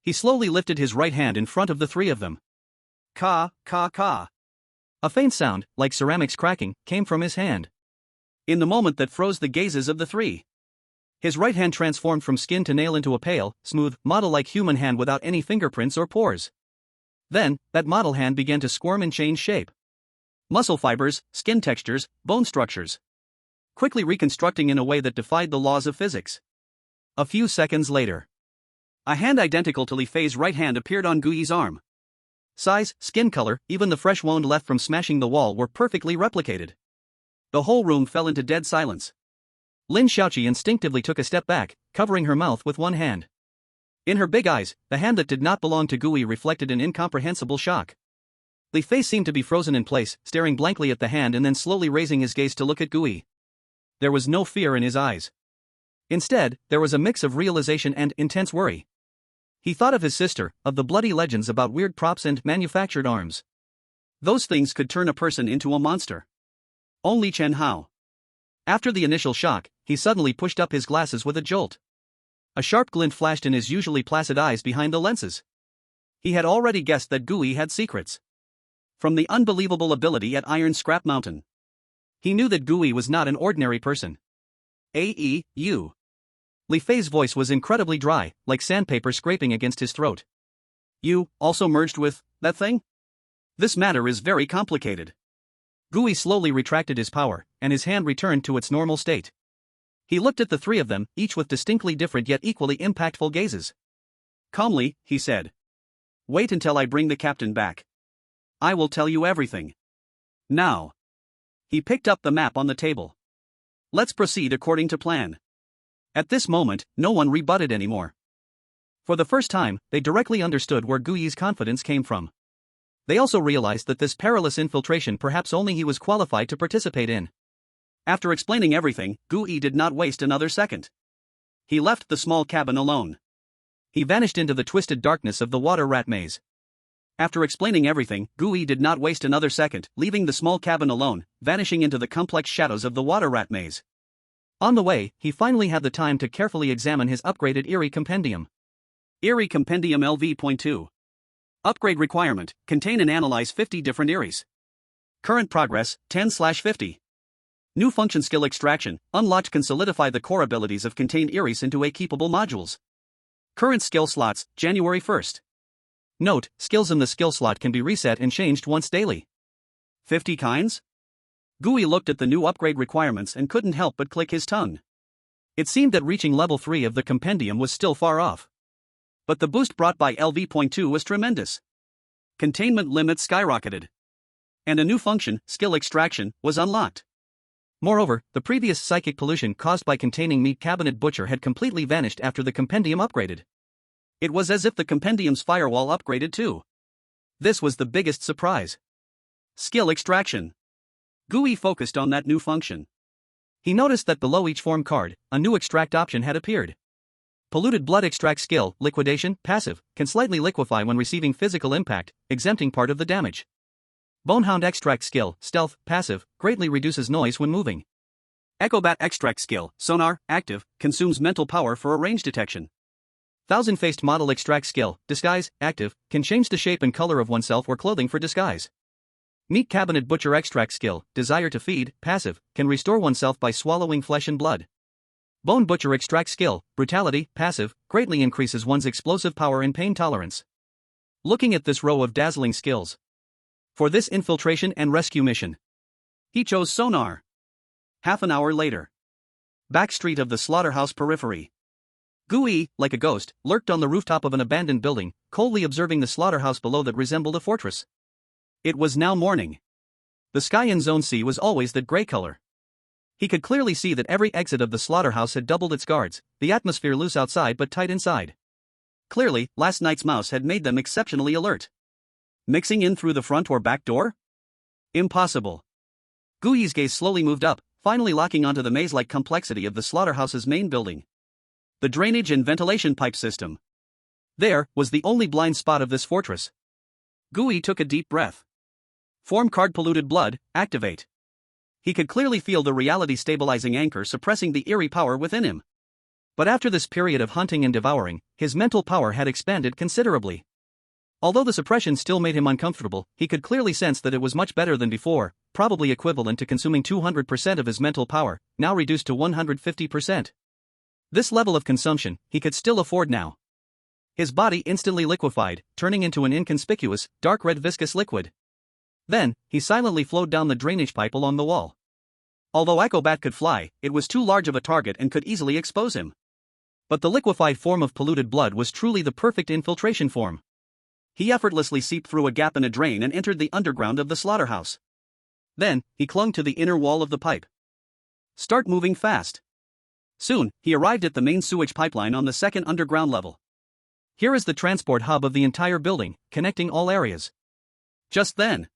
he slowly lifted his right hand in front of the three of them. Ka, ka, ka. A faint sound, like ceramics cracking, came from his hand. In the moment that froze the gazes of the three, His right hand transformed from skin to nail into a pale, smooth, model-like human hand without any fingerprints or pores. Then, that model hand began to squirm and change shape. Muscle fibers, skin textures, bone structures. Quickly reconstructing in a way that defied the laws of physics. A few seconds later, a hand identical to Li Fei's right hand appeared on Gui's arm. Size, skin color, even the fresh wound left from smashing the wall were perfectly replicated. The whole room fell into dead silence. Lin Xiaoqi instinctively took a step back, covering her mouth with one hand. In her big eyes, the hand that did not belong to Gui reflected an incomprehensible shock. Li Fei seemed to be frozen in place, staring blankly at the hand and then slowly raising his gaze to look at Gui. There was no fear in his eyes. Instead, there was a mix of realization and intense worry. He thought of his sister, of the bloody legends about weird props and manufactured arms. Those things could turn a person into a monster. Only Chen Hao. After the initial shock, he suddenly pushed up his glasses with a jolt. A sharp glint flashed in his usually placid eyes behind the lenses. He had already guessed that Gui had secrets. From the unbelievable ability at Iron Scrap Mountain, he knew that Gui was not an ordinary person. You. Li Fei's voice was incredibly dry, like sandpaper scraping against his throat. You also merged with that thing? This matter is very complicated. Gui slowly retracted his power, and his hand returned to its normal state. He looked at the three of them, each with distinctly different yet equally impactful gazes. Calmly, he said. Wait until I bring the captain back. I will tell you everything. Now. He picked up the map on the table. Let's proceed according to plan. At this moment, no one rebutted anymore. For the first time, they directly understood where Gui's confidence came from. They also realized that this perilous infiltration perhaps only he was qualified to participate in. After explaining everything, Gui did not waste another second. He left the small cabin alone. He vanished into the twisted darkness of the water rat maze. After explaining everything, Gui did not waste another second, leaving the small cabin alone, vanishing into the complex shadows of the water rat maze. On the way, he finally had the time to carefully examine his upgraded Eerie Compendium. Eerie Compendium LV.2. Upgrade requirement, contain and analyze 50 different Eerie's. Current progress, 10/50. New function skill extraction, unlocked can solidify the core abilities of contained Eerie's into a-keepable modules. Current skill slots, January 1st. Note, skills in the skill slot can be reset and changed once daily. 50 kinds? Gui looked at the new upgrade requirements and couldn't help but click his tongue. It seemed that reaching level 3 of the compendium was still far off. But the boost brought by LV.2 was tremendous. Containment limits skyrocketed. And a new function, skill extraction, was unlocked. Moreover, the previous psychic pollution caused by containing Meat Cabinet Butcher had completely vanished after the compendium upgraded. It was as if the compendium's firewall upgraded too. This was the biggest surprise. Skill extraction. Gui focused on that new function. He noticed that below each form card, a new extract option had appeared. Polluted blood extract skill, liquidation, passive, can slightly liquefy when receiving physical impact, exempting part of the damage. Bonehound extract skill, stealth, passive, greatly reduces noise when moving. Echobat extract skill, sonar, active, consumes mental power for a range detection. Thousand-faced model extract skill, disguise, active, can change the shape and color of oneself or clothing for disguise. Meat Cabinet Butcher extract skill, desire to feed, passive, can restore oneself by swallowing flesh and blood. Bone Butcher extract skill, brutality, passive, greatly increases one's explosive power and pain tolerance. Looking at this row of dazzling skills. For this infiltration and rescue mission, he chose sonar. Half an hour later. Back street of the slaughterhouse periphery. Gui, like a ghost, lurked on the rooftop of an abandoned building, coldly observing the slaughterhouse below that resembled a fortress. It was now morning. The sky in Zone C was always that gray color. He could clearly see that every exit of the slaughterhouse had doubled its guards, the atmosphere loose outside but tight inside. Clearly, last night's mouse had made them exceptionally alert. Mixing in through the front or back door? Impossible. Gui's gaze slowly moved up, finally locking onto the maze-like complexity of the slaughterhouse's main building. The drainage and ventilation pipe system. There was the only blind spot of this fortress. Gui took a deep breath. Form card polluted blood, activate. He could clearly feel the reality-stabilizing anchor suppressing the eerie power within him. But after this period of hunting and devouring, his mental power had expanded considerably. Although the suppression still made him uncomfortable, he could clearly sense that it was much better than before, probably equivalent to consuming 200% of his mental power, now reduced to 150%. This level of consumption, he could still afford now. His body instantly liquefied, turning into an inconspicuous, dark red viscous liquid. Then, he silently flowed down the drainage pipe along the wall. Although Acrobat could fly, it was too large of a target and could easily expose him. But the liquefied form of polluted blood was truly the perfect infiltration form. He effortlessly seeped through a gap in a drain and entered the underground of the slaughterhouse. Then, he clung to the inner wall of the pipe. Start moving fast. Soon, he arrived at the main sewage pipeline on the second underground level. Here is the transport hub of the entire building, connecting all areas. Just then,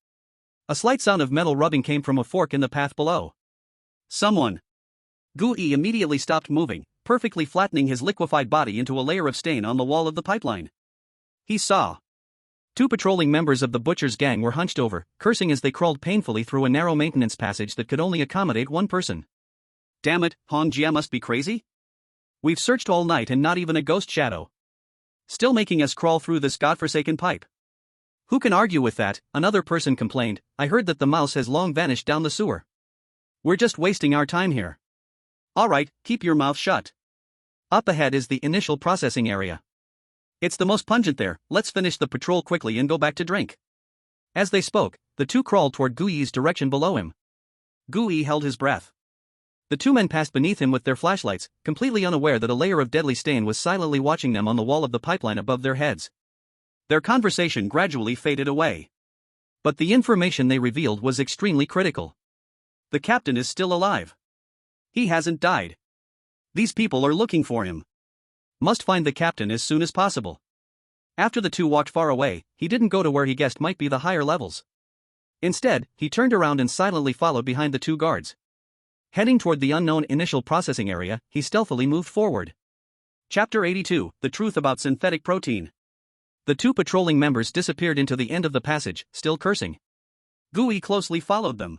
a slight sound of metal rubbing came from a fork in the path below. Someone. Gui immediately stopped moving, perfectly flattening his liquefied body into a layer of stain on the wall of the pipeline. He saw. 2 patrolling members of the butcher's gang were hunched over, cursing as they crawled painfully through a narrow maintenance passage that could only accommodate 1 person. Damn it, Hong Jia must be crazy? We've searched all night and not even a ghost shadow. Still making us crawl through this godforsaken pipe. Who can argue with that? Another person complained. I heard that the mouse has long vanished down the sewer. We're just wasting our time here. Alright, keep your mouth shut. Up ahead is the initial processing area. It's the most pungent there, let's finish the patrol quickly and go back to drink. As they spoke, the 2 crawled toward Gui's direction below him. Gui held his breath. The 2 men passed beneath him with their flashlights, completely unaware that a layer of deadly stain was silently watching them on the wall of the pipeline above their heads. Their conversation gradually faded away. But the information they revealed was extremely critical. The captain is still alive. He hasn't died. These people are looking for him. Must find the captain as soon as possible. After the 2 walked far away, he didn't go to where he guessed might be the higher levels. Instead, he turned around and silently followed behind the 2 guards. Heading toward the unknown initial processing area, he stealthily moved forward. Chapter 82, The Truth About Synthetic Protein. The 2 patrolling members disappeared into the end of the passage, still cursing. Gui closely followed them.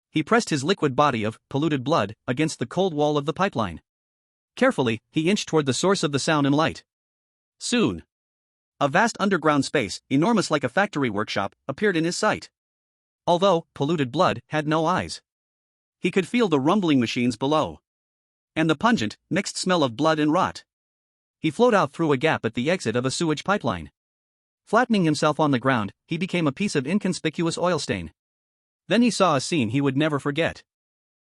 He pressed his liquid body of polluted blood against the cold wall of the pipeline. Carefully, he inched toward the source of the sound and light. Soon, a vast underground space, enormous like a factory workshop, appeared in his sight. Although polluted blood had no eyes, he could feel the rumbling machines below. And the pungent, mixed smell of blood and rot. He flowed out through a gap at the exit of a sewage pipeline. Flattening himself on the ground, he became a piece of inconspicuous oil stain. Then he saw a scene he would never forget.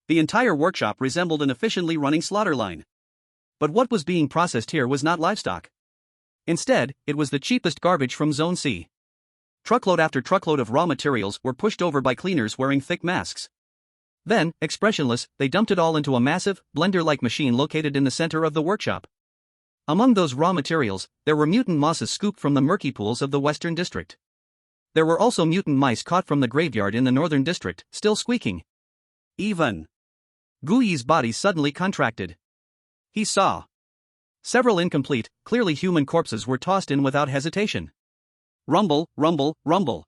The entire workshop resembled an efficiently running slaughter line. But what was being processed here was not livestock. Instead, it was the cheapest garbage from Zone C. Truckload after truckload of raw materials were pushed over by cleaners wearing thick masks. Then, expressionless, they dumped it all into a massive, blender-like machine located in the center of the workshop. Among those raw materials, there were mutant mosses scooped from the murky pools of the Western District. There were also mutant mice caught from the graveyard in the Northern District, still squeaking. Even Gui's body suddenly contracted. He saw several incomplete, clearly human corpses were tossed in without hesitation. Rumble, rumble, rumble.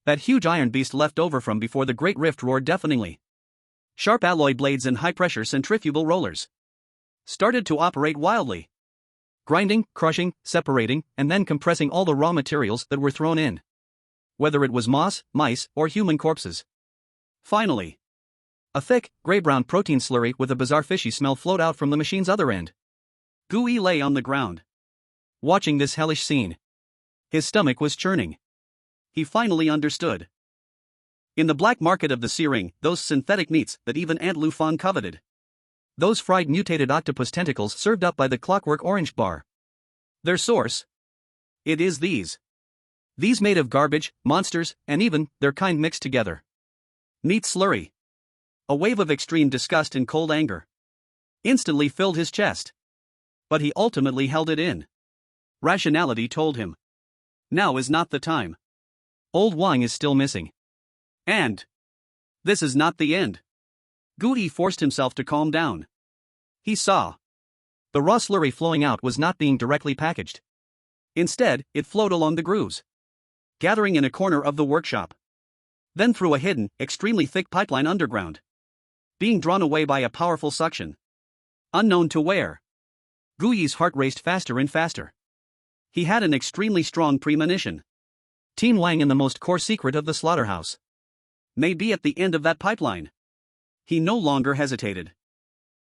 That huge iron beast left over from before the Great Rift roared deafeningly. Sharp alloy blades and high-pressure centrifugal rollers started to operate wildly. Grinding, crushing, separating, and then compressing all the raw materials that were thrown in. Whether it was moss, mice, or human corpses. Finally, a thick, gray-brown protein slurry with a bizarre fishy smell flowed out from the machine's other end. Gui lay on the ground, watching this hellish scene. His stomach was churning. He finally understood. In the black market of the Searing, those synthetic meats that even Aunt Lufan coveted. Those fried mutated octopus tentacles served up by the Clockwork Orange bar. Their source? It is these. These made of garbage, monsters, and even their kind mixed together. Meat slurry. A wave of extreme disgust and cold anger instantly filled his chest. But he ultimately held it in. Rationality told him, now is not the time. Old Wang is still missing. And this is not the end. Gui forced himself to calm down. He saw the raw slurry flowing out was not being directly packaged. Instead, it flowed along the grooves, gathering in a corner of the workshop. Then through a hidden, extremely thick pipeline underground. Being drawn away by a powerful suction. Unknown to where. Gui's heart raced faster and faster. He had an extremely strong premonition. Team Wang in the most core secret of the slaughterhouse may be at the end of that pipeline. He no longer hesitated.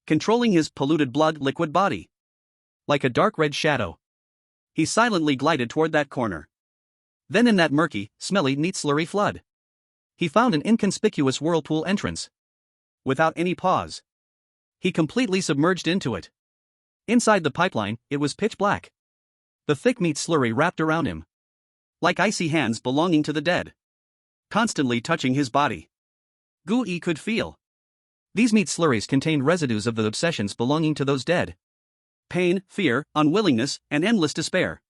controlling his polluted blood liquid body. Like a dark red shadow, he silently glided toward that corner. Then in that murky, smelly, neat slurry flood, he found an inconspicuous whirlpool entrance. Without any pause, he completely submerged into it. Inside the pipeline, it was pitch black. The thick meat slurry wrapped around him, like icy hands belonging to the dead, constantly touching his body. Gu-yi could feel. These meat slurries contained residues of the obsessions belonging to those dead. Pain, fear, unwillingness, and endless despair.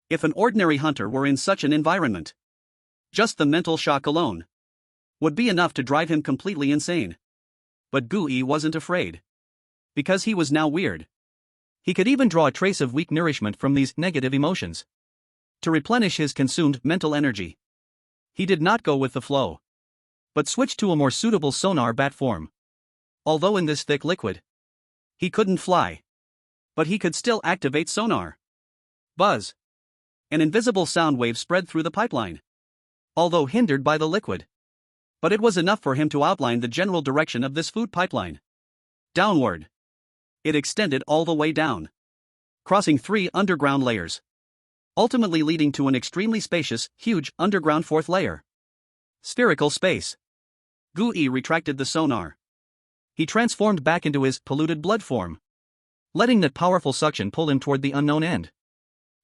If an ordinary hunter were in such an environment, just the mental shock alone would be enough to drive him completely insane. But Gu-yi wasn't afraid, because he was now weird. He could even draw a trace of weak nourishment from these negative emotions to replenish his consumed mental energy. He did not go with the flow, but switched to a more suitable sonar bat form. Although in this thick liquid, he couldn't fly, but he could still activate sonar. Buzz. An invisible sound wave spread through the pipeline, although hindered by the liquid. But it was enough for him to outline the general direction of this food pipeline. Downward. It extended all the way down, crossing 3 underground layers, ultimately leading to an extremely spacious, huge, underground 4th layer. Spherical space. Gu-yi retracted the sonar. He transformed back into his polluted blood form, letting that powerful suction pull him toward the unknown end.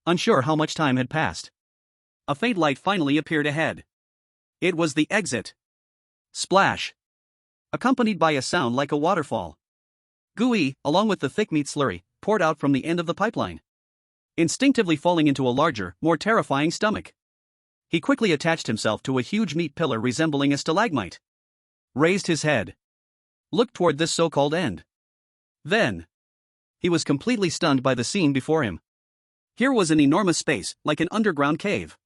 Unsure how much time had passed, a faint light finally appeared ahead. It was the exit. Splash. Accompanied by a sound like a waterfall. Gu-yi, along with the thick meat slurry, poured out from the end of the pipeline, instinctively falling into a larger, more terrifying stomach. He quickly attached himself to a huge meat pillar resembling a stalagmite, raised his head, looked toward this so-called end. Then, he was completely stunned by the scene before him. Here was an enormous space, like an underground cave.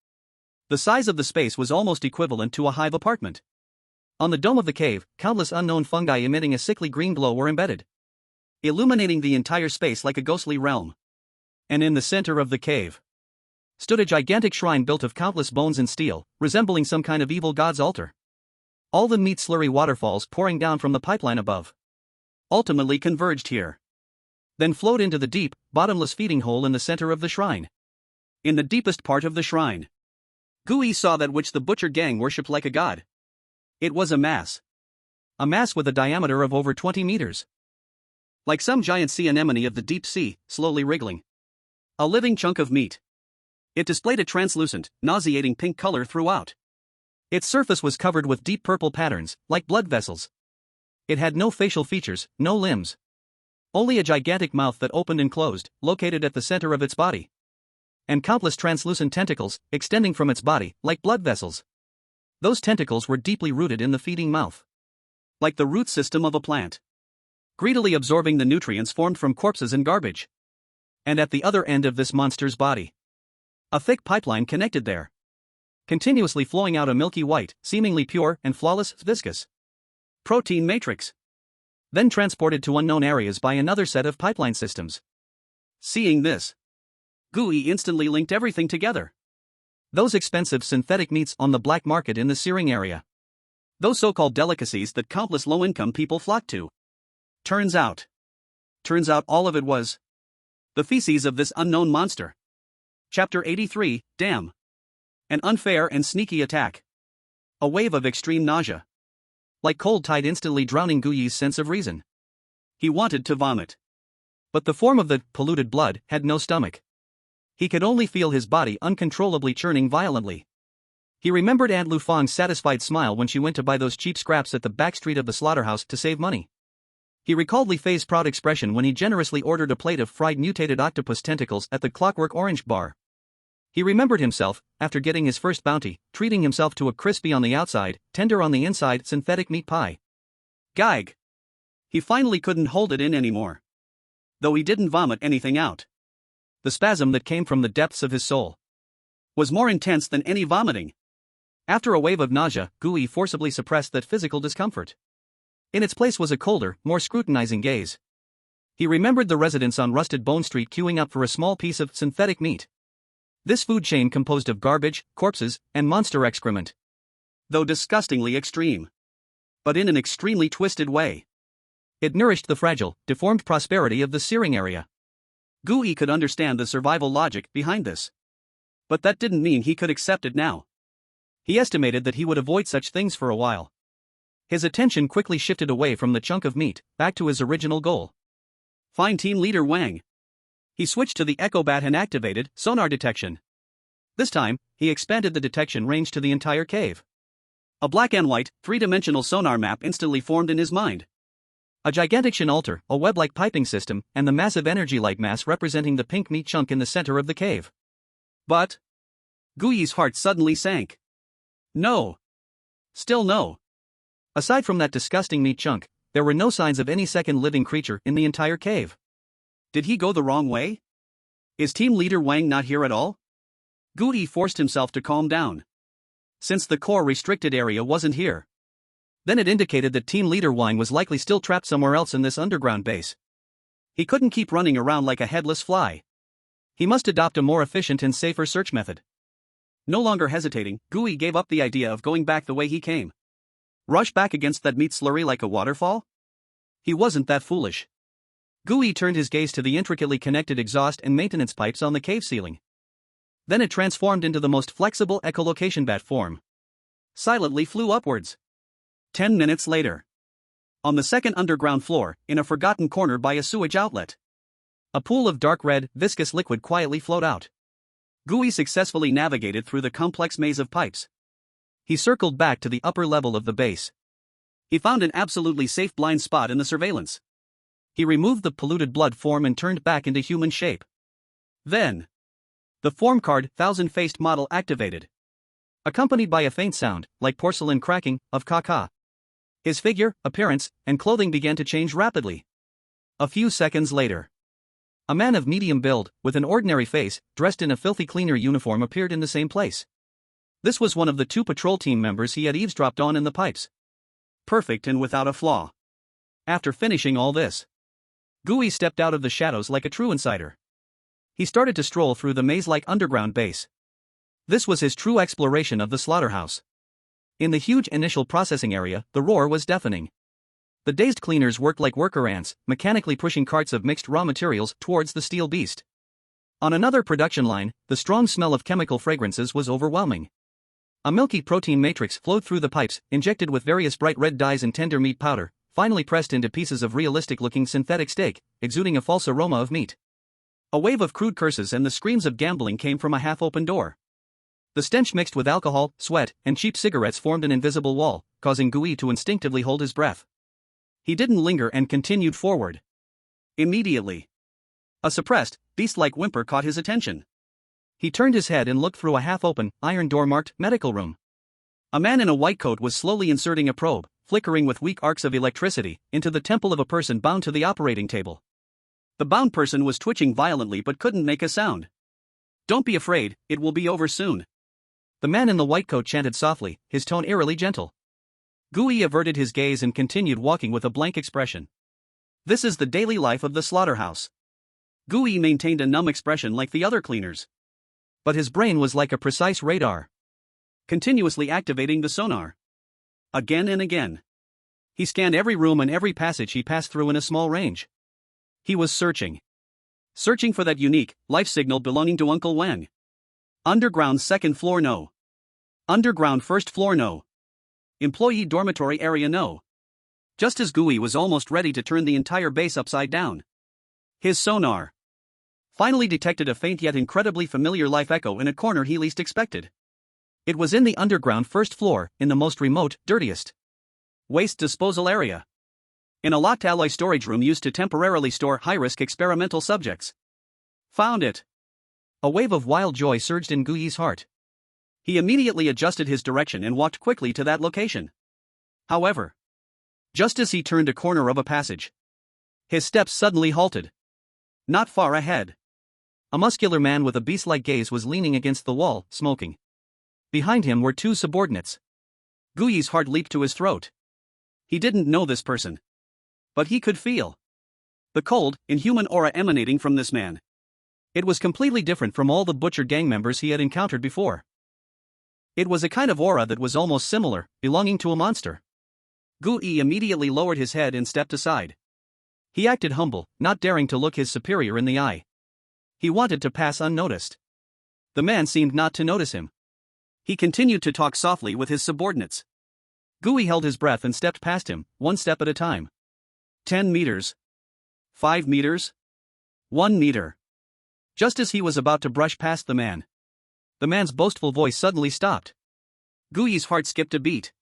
The size of the space was almost equivalent to a hive apartment. On the dome of the cave, countless unknown fungi emitting a sickly green glow were embedded, illuminating the entire space like a ghostly realm. And in the center of the cave stood a gigantic shrine built of countless bones and steel, resembling some kind of evil god's altar. All the meat slurry waterfalls pouring down from the pipeline above ultimately converged here, then flowed into the deep, bottomless feeding hole in the center of the shrine. In the deepest part of the shrine, Gu-yi saw that which the butcher gang worshipped like a god. It was a mass. A mass with a diameter of over 20 meters. Like some giant sea anemone of the deep sea, slowly wriggling. A living chunk of meat. It displayed a translucent, nauseating pink color throughout. Its surface was covered with deep purple patterns, like blood vessels. It had no facial features, no limbs. Only a gigantic mouth that opened and closed, located at the center of its body. And countless translucent tentacles, extending from its body, like blood vessels. Those tentacles were deeply rooted in the feeding mouth, like the root system of a plant, greedily absorbing the nutrients formed from corpses and garbage. And at the other end of this monster's body, a thick pipeline connected there, continuously flowing out a milky white, seemingly pure and flawless, viscous protein matrix, then transported to unknown areas by another set of pipeline systems. Seeing this, Gu-yi instantly linked everything together. Those expensive synthetic meats on the black market in the searing area. Those so-called delicacies that countless low-income people flock to. Turns out all of it was the feces of this unknown monster. Chapter 83, Damn. An unfair and sneaky attack. A wave of extreme nausea, like cold tide instantly drowning Gu-yi's sense of reason. He wanted to vomit, but the form of the polluted blood had no stomach. He could only feel his body uncontrollably churning violently. He remembered Aunt Lu Fang's satisfied smile when she went to buy those cheap scraps at the back street of the slaughterhouse to save money. He recalled Li Fei's proud expression when he generously ordered a plate of fried mutated octopus tentacles at the Clockwork Orange bar. He remembered himself, after getting his first bounty, treating himself to a crispy on the outside, tender on the inside synthetic meat pie. Gag. He finally couldn't hold it in anymore. Though he didn't vomit anything out. The spasm that came from the depths of his soul was more intense than any vomiting. After a wave of nausea, Gu-yi forcibly suppressed that physical discomfort. In its place was a colder, more scrutinizing gaze. He remembered the residents on Rusted Bone Street queuing up for a small piece of synthetic meat. This food chain composed of garbage, corpses, and monster excrement. Though disgustingly extreme, but in an extremely twisted way. It nourished the fragile, deformed prosperity of the searing area. Gui could understand the survival logic behind this. But that didn't mean he could accept it now. He estimated that he would avoid such things for a while. His attention quickly shifted away from the chunk of meat, back to his original goal. Find Team Leader Wang. He switched to the Echo Bat and activated sonar detection. This time, he expanded the detection range to the entire cave. A black and white, three-dimensional sonar map instantly formed in his mind. A gigantic chin altar, a web-like piping system, and the massive energy-like mass representing the pink meat chunk in the center of the cave. But Gui's heart suddenly sank. No. Still no. Aside from that disgusting meat chunk, there were no signs of any second living creature in the entire cave. Did he go the wrong way? Is Team Leader Wang not here at all? Gui forced himself to calm down. Since the core restricted area wasn't here, then it indicated that Team Leader Wang was likely still trapped somewhere else in this underground base. He couldn't keep running around like a headless fly. He must adopt a more efficient and safer search method. No longer hesitating, Gui gave up the idea of going back the way he came. Rush back against that meat slurry like a waterfall? He wasn't that foolish. Gui turned his gaze to the intricately connected exhaust and maintenance pipes on the cave ceiling. Then it transformed into the most flexible echolocation bat form. Silently flew upwards. 10 minutes later. On the second underground floor, in a forgotten corner by a sewage outlet, a pool of dark red, viscous liquid quietly flowed out. Gui successfully navigated through the complex maze of pipes. He circled back to the upper level of the base. He found an absolutely safe blind spot in the surveillance. He removed the polluted blood form and turned back into human shape. Then, the form card, thousand-faced model activated, accompanied by a faint sound, like porcelain cracking, of caca. His figure, appearance, and clothing began to change rapidly. A few seconds later, a man of medium build, with an ordinary face, dressed in a filthy cleaner uniform appeared in the same place. This was one of the two patrol team members he had eavesdropped on in the pipes. Perfect and without a flaw. After finishing all this, Gui stepped out of the shadows like a true insider. He started to stroll through the maze-like underground base. This was his true exploration of the slaughterhouse. In the huge initial processing area, the roar was deafening. The dazed cleaners worked like worker ants, mechanically pushing carts of mixed raw materials towards the steel beast. On another production line, the strong smell of chemical fragrances was overwhelming. A milky protein matrix flowed through the pipes, injected with various bright red dyes and tender meat powder, finally pressed into pieces of realistic-looking synthetic steak, exuding a false aroma of meat. A wave of crude curses and the screams of gambling came from a half-open door. The stench mixed with alcohol, sweat, and cheap cigarettes formed an invisible wall, causing Gui to instinctively hold his breath. He didn't linger and continued forward. Immediately, a suppressed, beast-like whimper caught his attention. He turned his head and looked through a half-open, iron door marked medical room. A man in a white coat was slowly inserting a probe, flickering with weak arcs of electricity, into the temple of a person bound to the operating table. The bound person was twitching violently but couldn't make a sound. "Don't be afraid, it will be over soon." The man in the white coat chanted softly, his tone eerily gentle. Gui averted his gaze and continued walking with a blank expression. This is the daily life of the slaughterhouse. Gui maintained a numb expression like the other cleaners. But his brain was like a precise radar, continuously activating the sonar. Again and again. He scanned every room and every passage he passed through in a small range. He was searching. Searching for that unique, life signal belonging to Uncle Wang. Underground second floor no. Underground first floor no. Employee dormitory area no. Just as Gui was almost ready to turn the entire base upside down, his sonar finally detected a faint yet incredibly familiar life echo in a corner he least expected. It was in the underground first floor, in the most remote, dirtiest waste disposal area. In a locked alloy storage room used to temporarily store high-risk experimental subjects. Found it. A wave of wild joy surged in Gui's heart. He immediately adjusted his direction and walked quickly to that location. However, just as he turned a corner of a passage, his steps suddenly halted. Not far ahead, a muscular man with a beast-like gaze was leaning against the wall, smoking. Behind him were two subordinates. Gui's heart leaped to his throat. He didn't know this person, but he could feel the cold, inhuman aura emanating from this man. It was completely different from all the butcher gang members he had encountered before. It was a kind of aura that was almost similar, belonging to a monster. Gui immediately lowered his head and stepped aside. He acted humble, not daring to look his superior in the eye. He wanted to pass unnoticed. The man seemed not to notice him. He continued to talk softly with his subordinates. Gooey held his breath and stepped past him, one step at a time. 10 meters. 5 meters. 1 meter. Just as he was about to brush past the man's boastful voice suddenly stopped. Gooey's heart skipped a beat.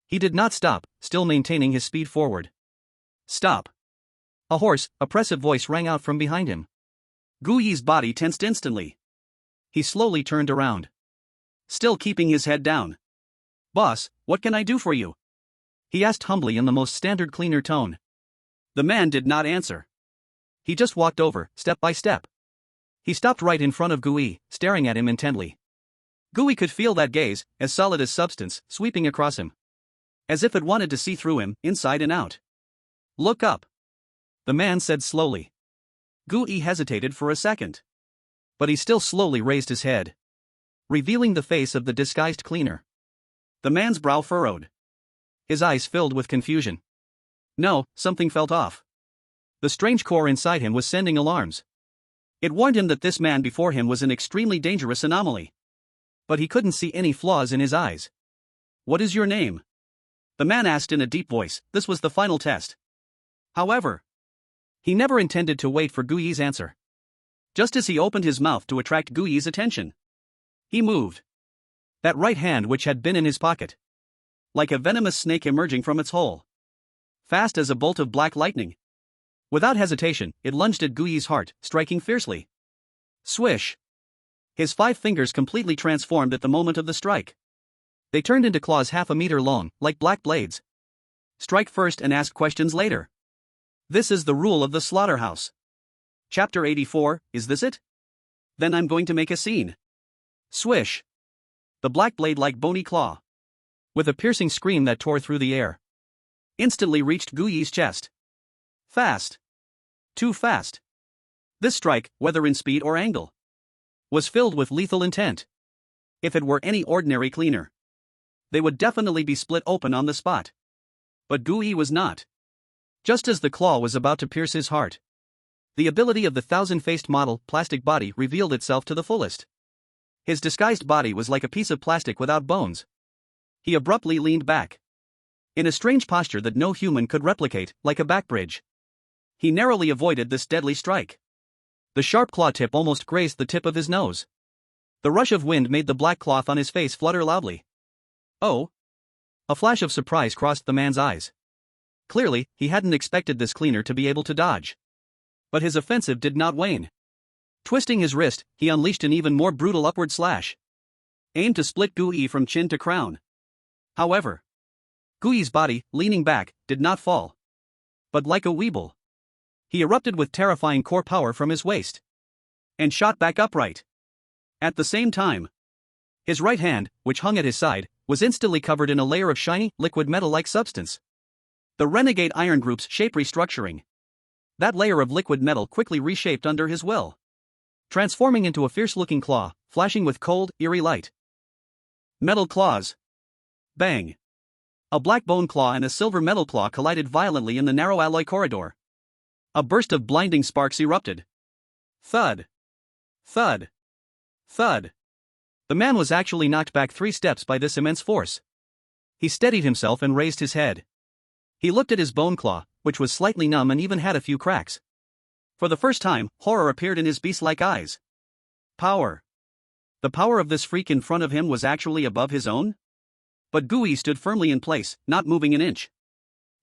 He did not stop, still maintaining his speed forward. Stop. A hoarse, oppressive voice rang out from behind him. Gooey's body tensed instantly. He slowly turned around. Still keeping his head down. Boss, what can I do for you? He asked humbly in the most standard cleaner tone. The man did not answer. He just walked over, step by step. He stopped right in front of Gooey, staring at him intently. Gooey could feel that gaze, as solid as substance, sweeping across him. As if it wanted to see through him, inside and out. Look up. The man said slowly. Gooey hesitated for a second. But he still slowly raised his head, revealing the face of the disguised cleaner. The man's brow furrowed. His eyes filled with confusion. No, something felt off. The strange core inside him was sending alarms. It warned him that this man before him was an extremely dangerous anomaly. But he couldn't see any flaws in his eyes. What is your name? The man asked in a deep voice. This was the final test. However, he never intended to wait for Gooey's answer. Just as he opened his mouth to attract Gooey's attention, he moved. That right hand which had been in his pocket. Like a venomous snake emerging from its hole. Fast as a bolt of black lightning. Without hesitation, it lunged at Gooey's heart, striking fiercely. Swish! His 5 fingers completely transformed at the moment of the strike. They turned into claws half a meter long, like black blades. Strike first and ask questions later. This is the rule of the slaughterhouse. Chapter 84, is this it? Then I'm going to make a scene. Swish! The black blade-like bony claw, with a piercing scream that tore through the air, instantly reached Gooey's chest. Fast. Too fast. This strike, whether in speed or angle, was filled with lethal intent. If it were any ordinary cleaner, they would definitely be split open on the spot. But Gooey was not. Just as the claw was about to pierce his heart, the ability of the thousand-faced model plastic body revealed itself to the fullest. His disguised body was like a piece of plastic without bones. He abruptly leaned back, in a strange posture that no human could replicate, like a back bridge. He narrowly avoided this deadly strike. The sharp claw tip almost grazed the tip of his nose. The rush of wind made the black cloth on his face flutter loudly. Oh! A flash of surprise crossed the man's eyes. Clearly, he hadn't expected this cleaner to be able to dodge. But his offensive did not wane. Twisting his wrist, he unleashed an even more brutal upward slash, aimed to split Gooey from chin to crown. However, Gooey's body, leaning back, did not fall. But like a weeble, he erupted with terrifying core power from his waist, and shot back upright. At the same time, his right hand, which hung at his side, was instantly covered in a layer of shiny, liquid metal-like substance. The renegade iron group's shape restructuring. That layer of liquid metal quickly reshaped under his will, transforming into a fierce-looking claw, flashing with cold, eerie light. Metal claws. Bang! A black bone claw and a silver metal claw collided violently in the narrow alloy corridor. A burst of blinding sparks erupted. Thud. Thud. Thud. The man was actually knocked back 3 steps by this immense force. He steadied himself and raised his head. He looked at his bone claw, which was slightly numb and even had a few cracks. For the first time, horror appeared in his beast-like eyes. Power. The power of this freak in front of him was actually above his own? But Gooey stood firmly in place, not moving an inch.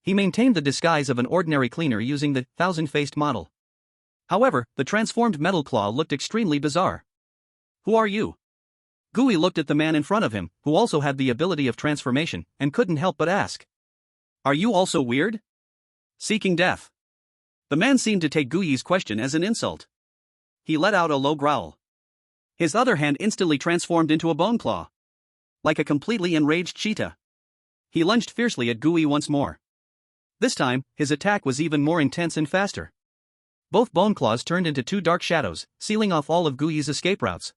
He maintained the disguise of an ordinary cleaner using the thousand-faced model. However, the transformed metal claw looked extremely bizarre. Who are you? Gooey looked at the man in front of him, who also had the ability of transformation, and couldn't help but ask. Are you also weird? Seeking death. The man seemed to take Gooey's question as an insult. He let out a low growl. His other hand instantly transformed into a bone claw. Like a completely enraged cheetah, he lunged fiercely at Gooey once more. This time, his attack was even more intense and faster. Both bone claws turned into 2 dark shadows, sealing off all of Gooey's escape routes.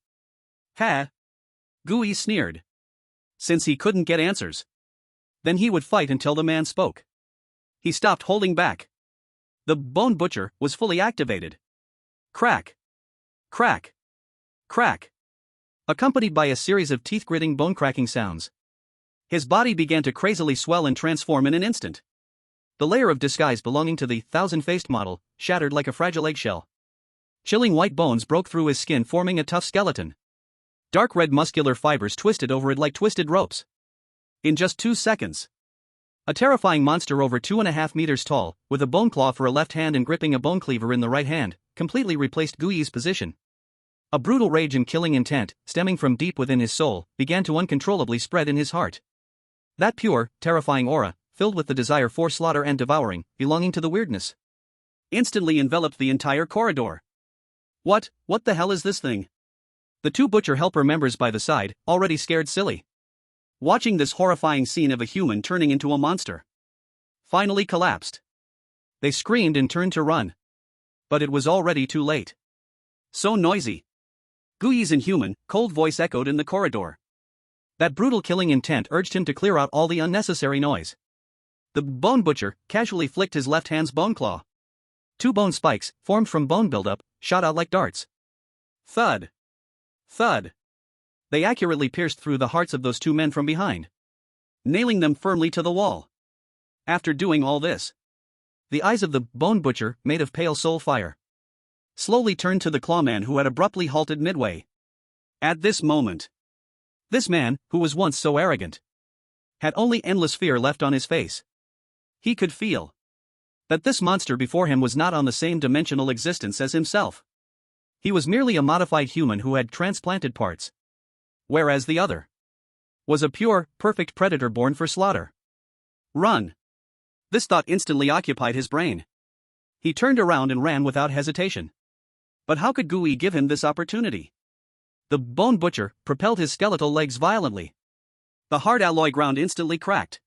Ha! Gooey sneered. Since he couldn't get answers, then he would fight until the man spoke. He stopped holding back. The bone butcher was fully activated. Crack. Crack. Crack. Accompanied by a series of teeth-gritting bone-cracking sounds. His body began to crazily swell and transform in an instant. The layer of disguise belonging to the thousand-faced model shattered like a fragile eggshell. Chilling white bones broke through his skin, forming a tough skeleton. Dark red muscular fibers twisted over it like twisted ropes. In just 2 seconds, a terrifying monster over 2.5 meters tall, with a bone claw for a left hand and gripping a bone cleaver in the right hand, completely replaced Gui's position. A brutal rage and killing intent, stemming from deep within his soul, began to uncontrollably spread in his heart. That pure, terrifying aura, filled with the desire for slaughter and devouring, belonging to the weirdness, instantly enveloped the entire corridor. What the hell is this thing? The 2 butcher helper members by the side, already scared silly, watching this horrifying scene of a human turning into a monster, finally collapsed. They screamed and turned to run. But it was already too late. So noisy. Gui's inhuman, cold voice echoed in the corridor. That brutal killing intent urged him to clear out all the unnecessary noise. The bone butcher casually flicked his left hand's bone claw. 2 bone spikes, formed from bone buildup, shot out like darts. Thud. Thud. They accurately pierced through the hearts of those 2 men from behind, nailing them firmly to the wall. After doing all this, the eyes of the bone butcher, made of pale soul fire, slowly turned to the clawman who had abruptly halted midway. At this moment, this man, who was once so arrogant, had only endless fear left on his face. He could feel that this monster before him was not on the same dimensional existence as himself. He was merely a modified human who had transplanted parts, whereas the other was a pure, perfect predator born for slaughter. Run! This thought instantly occupied his brain. He turned around and ran without hesitation. But how could Gui give him this opportunity? The bone butcher propelled his skeletal legs violently. The hard alloy ground instantly cracked.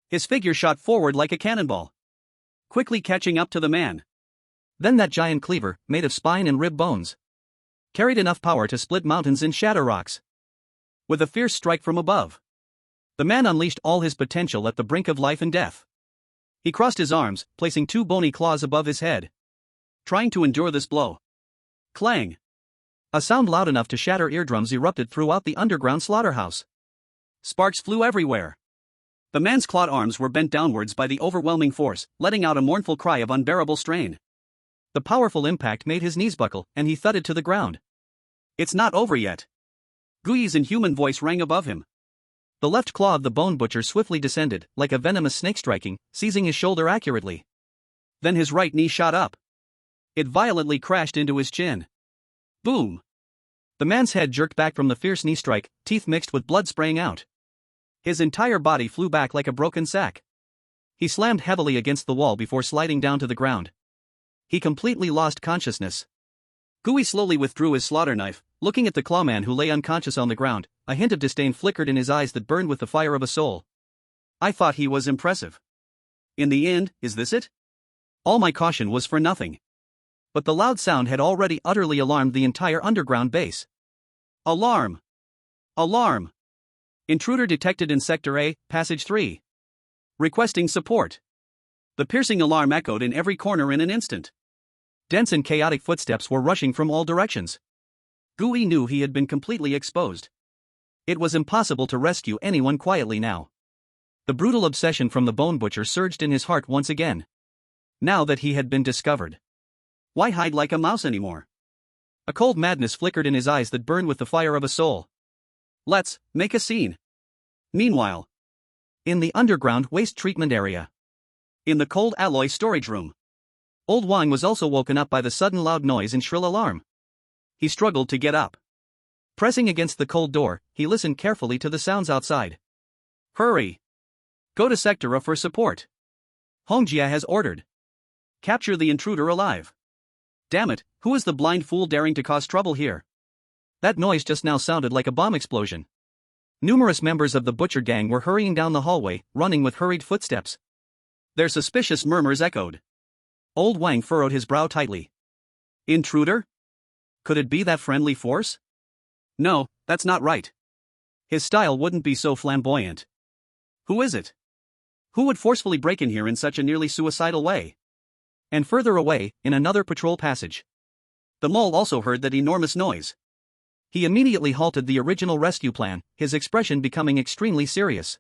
His figure shot forward like a cannonball, quickly catching up to the man. Then that giant cleaver, made of spine and rib bones, carried enough power to split mountains and shatter rocks. With a fierce strike from above, the man unleashed all his potential at the brink of life and death. He crossed his arms, placing 2 bony claws above his head, trying to endure this blow. Clang! A sound loud enough to shatter eardrums erupted throughout the underground slaughterhouse. Sparks flew everywhere. The man's clawed arms were bent downwards by the overwhelming force, letting out a mournful cry of unbearable strain. The powerful impact made his knees buckle, and he thudded to the ground. It's not over yet. Gui's inhuman voice rang above him. The left claw of the bone butcher swiftly descended, like a venomous snake striking, seizing his shoulder accurately. Then his right knee shot up. It violently crashed into his chin. Boom! The man's head jerked back from the fierce knee strike, teeth mixed with blood spraying out. His entire body flew back like a broken sack. He slammed heavily against the wall before sliding down to the ground. He completely lost consciousness. Gui slowly withdrew his slaughter knife, looking at the clawman who lay unconscious on the ground. A hint of disdain flickered in his eyes that burned with the fire of a soul. I thought he was impressive. In the end, is this it? All my caution was for nothing. But the loud sound had already utterly alarmed the entire underground base. Alarm! Alarm! Intruder detected in Sector A, Passage 3. Requesting support. The piercing alarm echoed in every corner in an instant. Dense and chaotic footsteps were rushing from all directions. Gui knew he had been completely exposed. It was impossible to rescue anyone quietly now. The brutal obsession from the bone butcher surged in his heart once again. Now that he had been discovered, why hide like a mouse anymore? A cold madness flickered in his eyes that burned with the fire of a soul. Let's make a scene. Meanwhile, in the underground waste treatment area, in the cold alloy storage room, Old Wang was also woken up by the sudden loud noise and shrill alarm. He struggled to get up. Pressing against the cold door, he listened carefully to the sounds outside. Hurry! Go to Sector A for support. Hongjia has ordered. Capture the intruder alive. Damn it, who is the blind fool daring to cause trouble here? That noise just now sounded like a bomb explosion. Numerous members of the butcher gang were hurrying down the hallway, running with hurried footsteps. Their suspicious murmurs echoed. Old Wang furrowed his brow tightly. Intruder? Could it be that friendly force? No, that's not right. His style wouldn't be so flamboyant. Who is it? Who would forcefully break in here in such a nearly suicidal way? And further away, in another patrol passage, the mole also heard that enormous noise. He immediately halted the original rescue plan, his expression becoming extremely serious.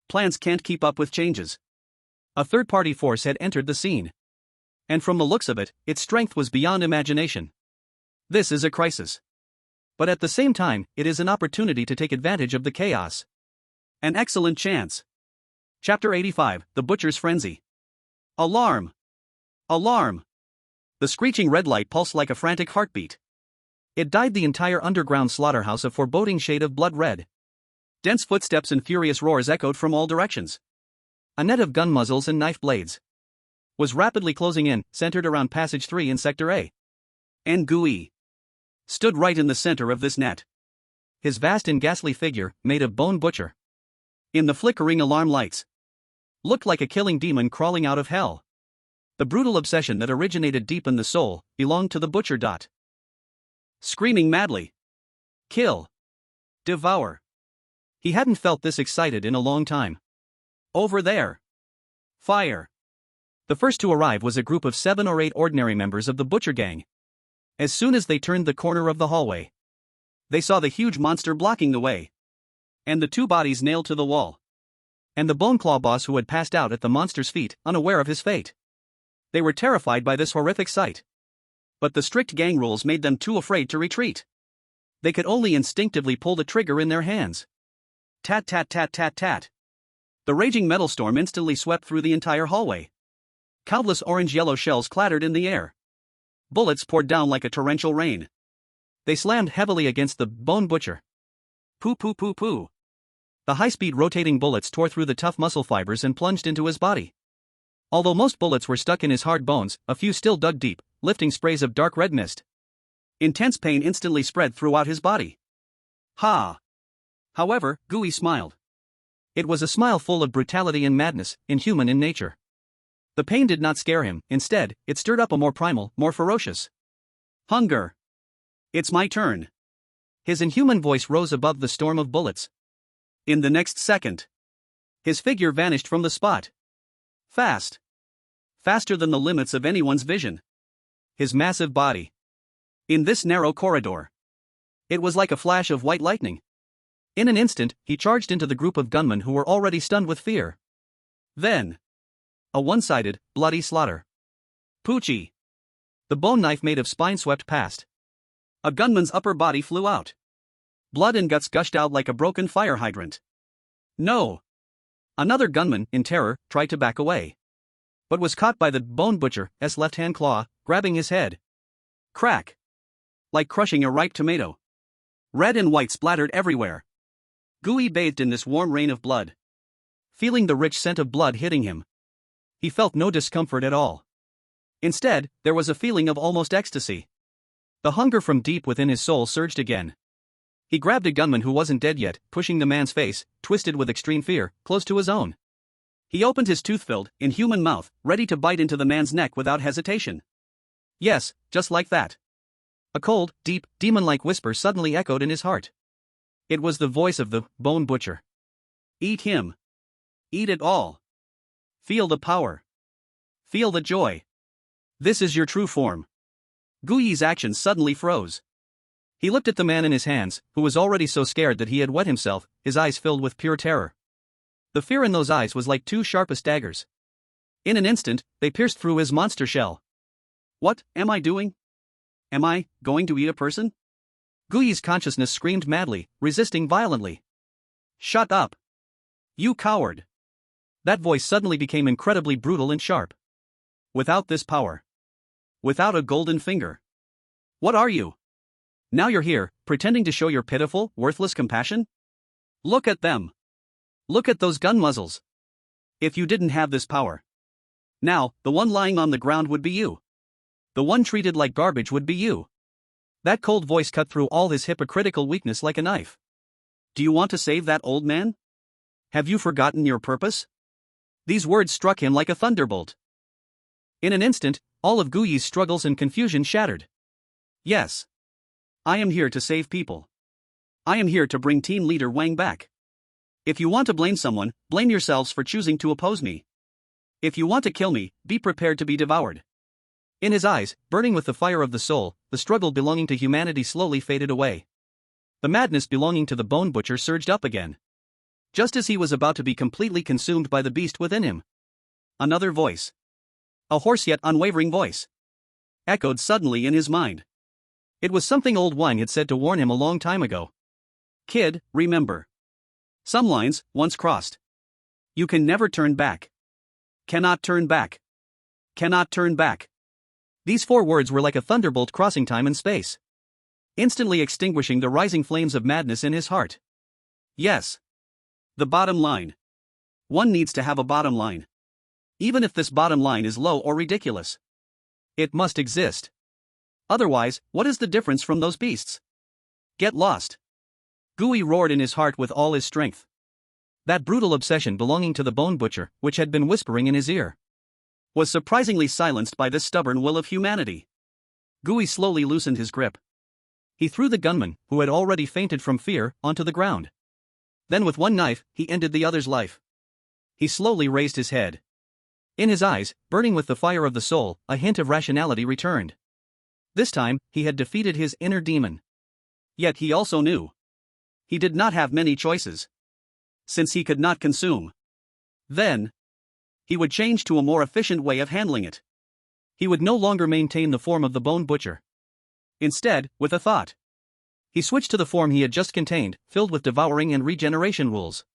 Plans can't keep up with changes. A third-party force had entered the scene. And from the looks of it, its strength was beyond imagination. This is a crisis. But at the same time, it is an opportunity to take advantage of the chaos. An excellent chance. Chapter 85, The Butcher's Frenzy. Alarm! Alarm! The screeching red light pulsed like a frantic heartbeat. It dyed the entire underground slaughterhouse a foreboding shade of blood red. Dense footsteps and furious roars echoed from all directions. A net of gun muzzles and knife blades was rapidly closing in, centered around Passage 3 in Sector A. And Gui stood right in the center of this net. His vast and ghastly figure, made of bone butcher, in the flickering alarm lights, looked like a killing demon crawling out of hell. The brutal obsession that originated deep in the soul belonged to the butcher. Screaming madly. Kill. Devour. He hadn't felt this excited in a long time. Over there. Fire. The first to arrive was a group of 7 or 8 ordinary members of the butcher gang. As soon as they turned the corner of the hallway, they saw the huge monster blocking the way, and the 2 bodies nailed to the wall, and the bone claw boss who had passed out at the monster's feet, unaware of his fate. They were terrified by this horrific sight. But the strict gang rules made them too afraid to retreat. They could only instinctively pull the trigger in their hands. Tat tat tat tat tat. The raging metal storm instantly swept through the entire hallway. Countless orange-yellow shells clattered in the air. Bullets poured down like a torrential rain. They slammed heavily against the bone butcher. Poo poo poo poo. The high-speed rotating bullets tore through the tough muscle fibers and plunged into his body. Although most bullets were stuck in his hard bones, a few still dug deep, lifting sprays of dark red mist. Intense pain instantly spread throughout his body. Ha! However, Gui smiled. It was a smile full of brutality and madness, inhuman in nature. The pain did not scare him, instead, it stirred up a more primal, more ferocious hunger. It's my turn. His inhuman voice rose above the storm of bullets. In the next second, his figure vanished from the spot. Fast. Faster than the limits of anyone's vision. His massive body. In this narrow corridor. It was like a flash of white lightning. In an instant, he charged into the group of gunmen who were already stunned with fear. Then, a one-sided, bloody slaughter. Poochie. The bone knife made of spine swept past. A gunman's upper body flew out. Blood and guts gushed out like a broken fire hydrant. No. Another gunman, in terror, tried to back away, but was caught by the bone butcher's left-hand claw, grabbing his head. Crack. Like crushing a ripe tomato. Red and white splattered everywhere. Gui bathed in this warm rain of blood. Feeling the rich scent of blood hitting him, he felt no discomfort at all. Instead, there was a feeling of almost ecstasy. The hunger from deep within his soul surged again. He grabbed a gunman who wasn't dead yet, pushing the man's face, twisted with extreme fear, close to his own. He opened his tooth-filled, inhuman mouth, ready to bite into the man's neck without hesitation. Yes, just like that. A cold, deep, demon-like whisper suddenly echoed in his heart. It was the voice of the bone butcher. Eat him. Eat it all. Feel the power. Feel the joy. This is your true form. Gui's actions suddenly froze. He looked at the man in his hands, who was already so scared that he had wet himself, his eyes filled with pure terror. The fear in those eyes was like 2 sharpest daggers. In an instant, they pierced through his monster shell. What am I doing? Am I going to eat a person? Gui's consciousness screamed madly, resisting violently. Shut up. You coward. That voice suddenly became incredibly brutal and sharp. Without this power. Without a golden finger. What are you? Now you're here, pretending to show your pitiful, worthless compassion? Look at them. Look at those gun muzzles. If you didn't have this power, now, the one lying on the ground would be you. The one treated like garbage would be you. That cold voice cut through all his hypocritical weakness like a knife. Do you want to save that old man? Have you forgotten your purpose? These words struck him like a thunderbolt. In an instant, all of Gui's struggles and confusion shattered. Yes. I am here to save people. I am here to bring team leader Wang back. If you want to blame someone, blame yourselves for choosing to oppose me. If you want to kill me, be prepared to be devoured. In his eyes, burning with the fire of the soul, the struggle belonging to humanity slowly faded away. The madness belonging to the bone butcher surged up again. Just as he was about to be completely consumed by the beast within him. Another voice. A hoarse yet unwavering voice. Echoed suddenly in his mind. It was something old Wang had said to warn him a long time ago. Kid, remember. Some lines, once crossed. You can never turn back. Cannot turn back. Cannot turn back. These 4 words were like a thunderbolt crossing time and space, instantly extinguishing the rising flames of madness in his heart. Yes. The bottom line. One needs to have a bottom line. Even if this bottom line is low or ridiculous. It must exist. Otherwise, what is the difference from those beasts? Get lost. Gui roared in his heart with all his strength. That brutal obsession belonging to the bone butcher, which had been whispering in his ear, was surprisingly silenced by this stubborn will of humanity. Gui slowly loosened his grip. He threw the gunman, who had already fainted from fear, onto the ground. Then with one knife, he ended the other's life. He slowly raised his head. In his eyes, burning with the fire of the soul, a hint of rationality returned. This time, he had defeated his inner demon. Yet he also knew. He did not have many choices. Since he could not consume. Then, he would change to a more efficient way of handling it. He would no longer maintain the form of the bone butcher. Instead, with a thought, he switched to the form he had just contained, filled with devouring and regeneration rules.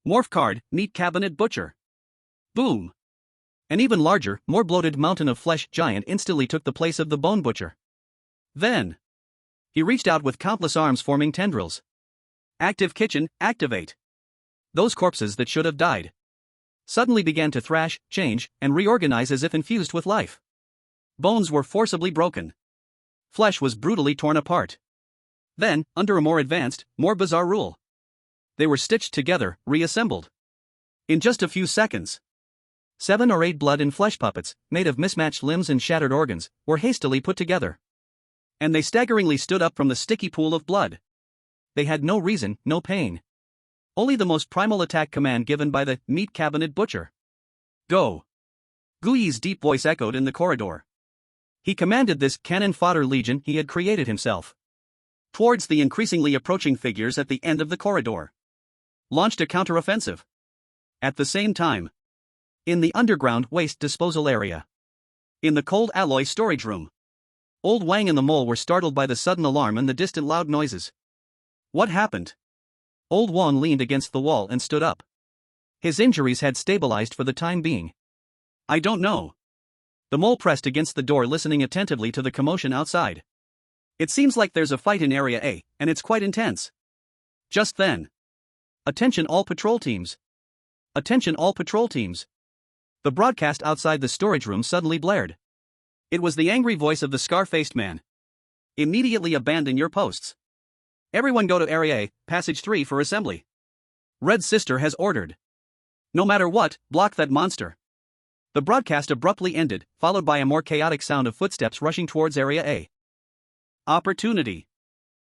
Morph card, meat cabinet butcher. Boom. An even larger, more bloated mountain of flesh giant instantly took the place of the bone butcher. Then, he reached out with countless arms forming tendrils. Active kitchen, activate. Those corpses that should have died suddenly began to thrash, change, and reorganize as if infused with life. Bones were forcibly broken. Flesh was brutally torn apart. Then, under a more advanced, more bizarre rule, they were stitched together, reassembled. In just a few seconds, 7 or 8 blood and flesh puppets, made of mismatched limbs and shattered organs, were hastily put together. And they staggeringly stood up from the sticky pool of blood. They had no reason, no pain. Only the most primal attack command given by the meat cabinet butcher. Go. Gui's deep voice echoed in the corridor. He commanded this cannon fodder legion he had created himself. Towards the increasingly approaching figures at the end of the corridor. Launched a counteroffensive. At the same time. In the underground waste disposal area. In the cold alloy storage room. Old Wang and the mole were startled by the sudden alarm and the distant loud noises. What happened? Old Wang leaned against the wall and stood up. His injuries had stabilized for the time being. I don't know. The mole pressed against the door, listening attentively to the commotion outside. It seems like there's a fight in Area A, and it's quite intense. Just then. Attention all patrol teams. Attention all patrol teams. The broadcast outside the storage room suddenly blared. It was the angry voice of the scar-faced man. Immediately abandon your posts. Everyone go to Area A, Passage 3 for assembly. Red Sister has ordered. No matter what, block that monster. The broadcast abruptly ended, followed by a more chaotic sound of footsteps rushing towards Area A. Opportunity.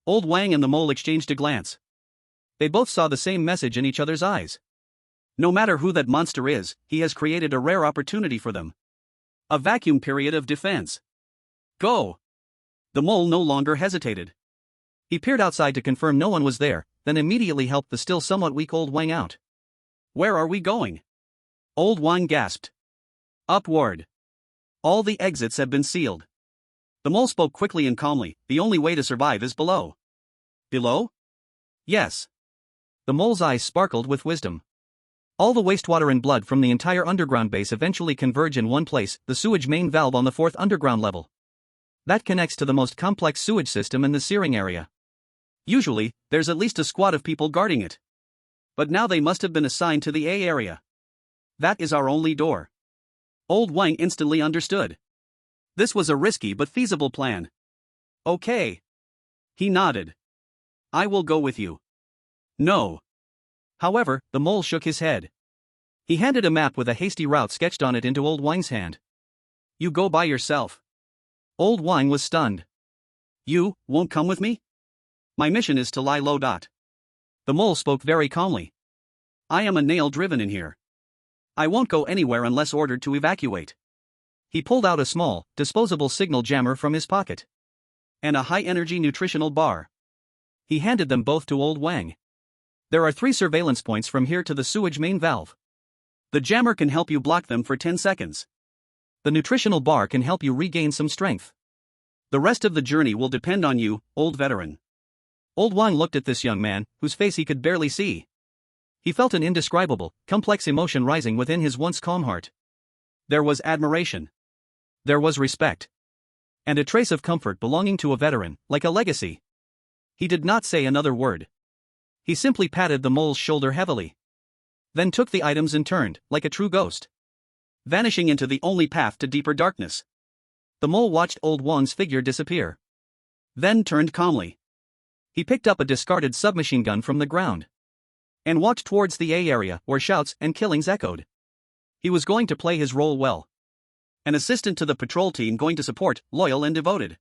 Old Wang and the mole exchanged a glance. They both saw the same message in each other's eyes. No matter who that monster is, he has created a rare opportunity for them. A vacuum period of defense. Go. The mole no longer hesitated. He peered outside to confirm no one was there, then immediately helped the still somewhat weak Old Wang out. Where are we going? Old Wang gasped. Upward. All the exits have been sealed. The mole spoke quickly and calmly. The only way to survive is below. Below? Yes. The mole's eyes sparkled with wisdom. All the wastewater and blood from the entire underground base eventually converge in one place, the sewage main valve on the 4th underground level. That connects to the most complex sewage system in the searing area. Usually, there's at least a squad of people guarding it. But now they must have been assigned to the A area. That is our only door. Old Wang instantly understood. This was a risky but feasible plan. Okay. He nodded. I will go with you. No. However, the mole shook his head. He handed a map with a hasty route sketched on it into Old Wang's hand. You go by yourself. Old Wang was stunned. You won't come with me? My mission is to lie low. The mole spoke very calmly. I am a nail driven in here. I won't go anywhere unless ordered to evacuate. He pulled out a small, disposable signal jammer from his pocket. And a high-energy nutritional bar. He handed them both to Old Wang. There are 3 surveillance points from here to the sewage main valve. The jammer can help you block them for 10 seconds. The nutritional bar can help you regain some strength. The rest of the journey will depend on you, old veteran. Old Wang looked at this young man, whose face he could barely see. He felt an indescribable, complex emotion rising within his once calm heart. There was admiration. There was respect. And a trace of comfort belonging to a veteran, like a legacy. He did not say another word. He simply patted the mole's shoulder heavily. Then took the items and turned, like a true ghost, vanishing into the only path to deeper darkness. The mole watched Old Wang's figure disappear. Then turned calmly. He picked up a discarded submachine gun from the ground. And walked towards the A area, where shouts and killings echoed. He was going to play his role well. An assistant to the patrol team going to support, loyal and devoted.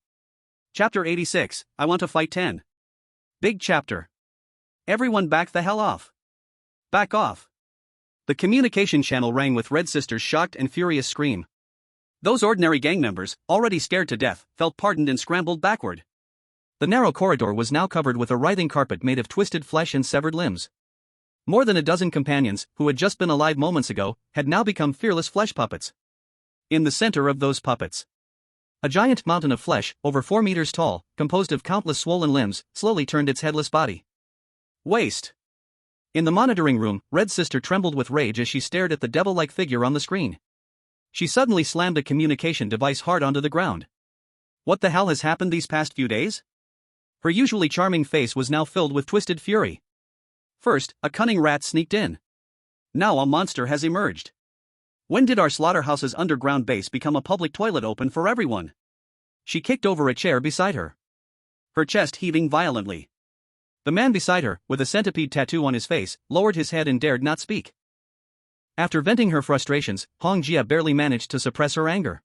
Chapter 86, I Want to Fight 10. Big chapter. Everyone back the hell off. Back off. The communication channel rang with Red Sister's shocked and furious scream. Those ordinary gang members, already scared to death, felt pardoned and scrambled backward. The narrow corridor was now covered with a writhing carpet made of twisted flesh and severed limbs. More than a dozen companions, who had just been alive moments ago, had now become fearless flesh puppets. In the center of those puppets, a giant mountain of flesh, over 4 meters tall, composed of countless swollen limbs, slowly turned its headless body. Waste. In the monitoring room, Red Sister trembled with rage as she stared at the devil-like figure on the screen. She suddenly slammed a communication device hard onto the ground. What the hell has happened these past few days? Her usually charming face was now filled with twisted fury. First, a cunning rat sneaked in. Now a monster has emerged. When did our slaughterhouse's underground base become a public toilet open for everyone? She kicked over a chair beside her, her chest heaving violently. The man beside her, with a centipede tattoo on his face, lowered his head and dared not speak. After venting her frustrations, Hong Jia barely managed to suppress her anger.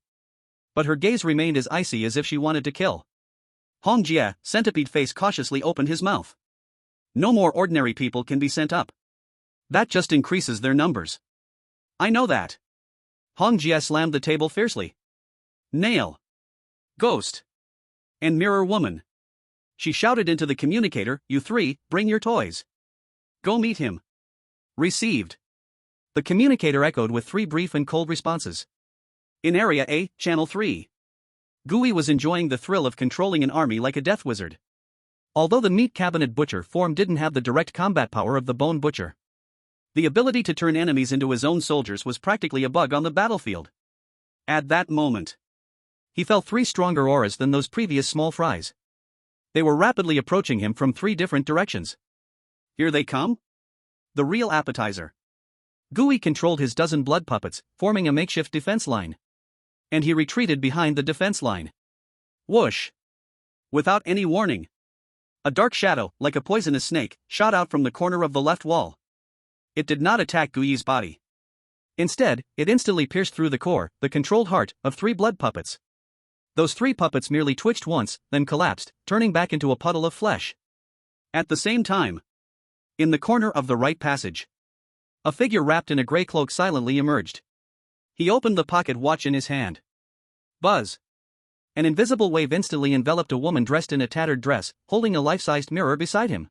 But her gaze remained as icy as if she wanted to kill. Hong Jia, centipede face, cautiously opened his mouth. No more ordinary people can be sent up. That just increases their numbers. I know that. Hong Jia slammed the table fiercely. Nail. Ghost. And mirror woman. She shouted into the communicator, "You 3, bring your toys. Go meet him." Received. The communicator echoed with 3 brief and cold responses. In Area A, Channel 3. Gui was enjoying the thrill of controlling an army like a death wizard. Although the meat cabinet butcher form didn't have the direct combat power of the bone butcher, the ability to turn enemies into his own soldiers was practically a bug on the battlefield. At that moment, he felt 3 stronger auras than those previous small fries. They were rapidly approaching him from 3 different directions. Here they come? The real appetizer. Gui controlled his dozen blood puppets, forming a makeshift defense line. And he retreated behind the defense line. Whoosh! Without any warning, a dark shadow, like a poisonous snake, shot out from the corner of the left wall. It did not attack Gui's body. Instead, it instantly pierced through the core, the controlled heart, of 3 blood puppets. Those 3 puppets merely twitched once, then collapsed, turning back into a puddle of flesh. At the same time, in the corner of the right passage, a figure wrapped in a gray cloak silently emerged. He opened the pocket watch in his hand. Buzz! An invisible wave instantly enveloped a woman dressed in a tattered dress, holding a life-sized mirror beside him.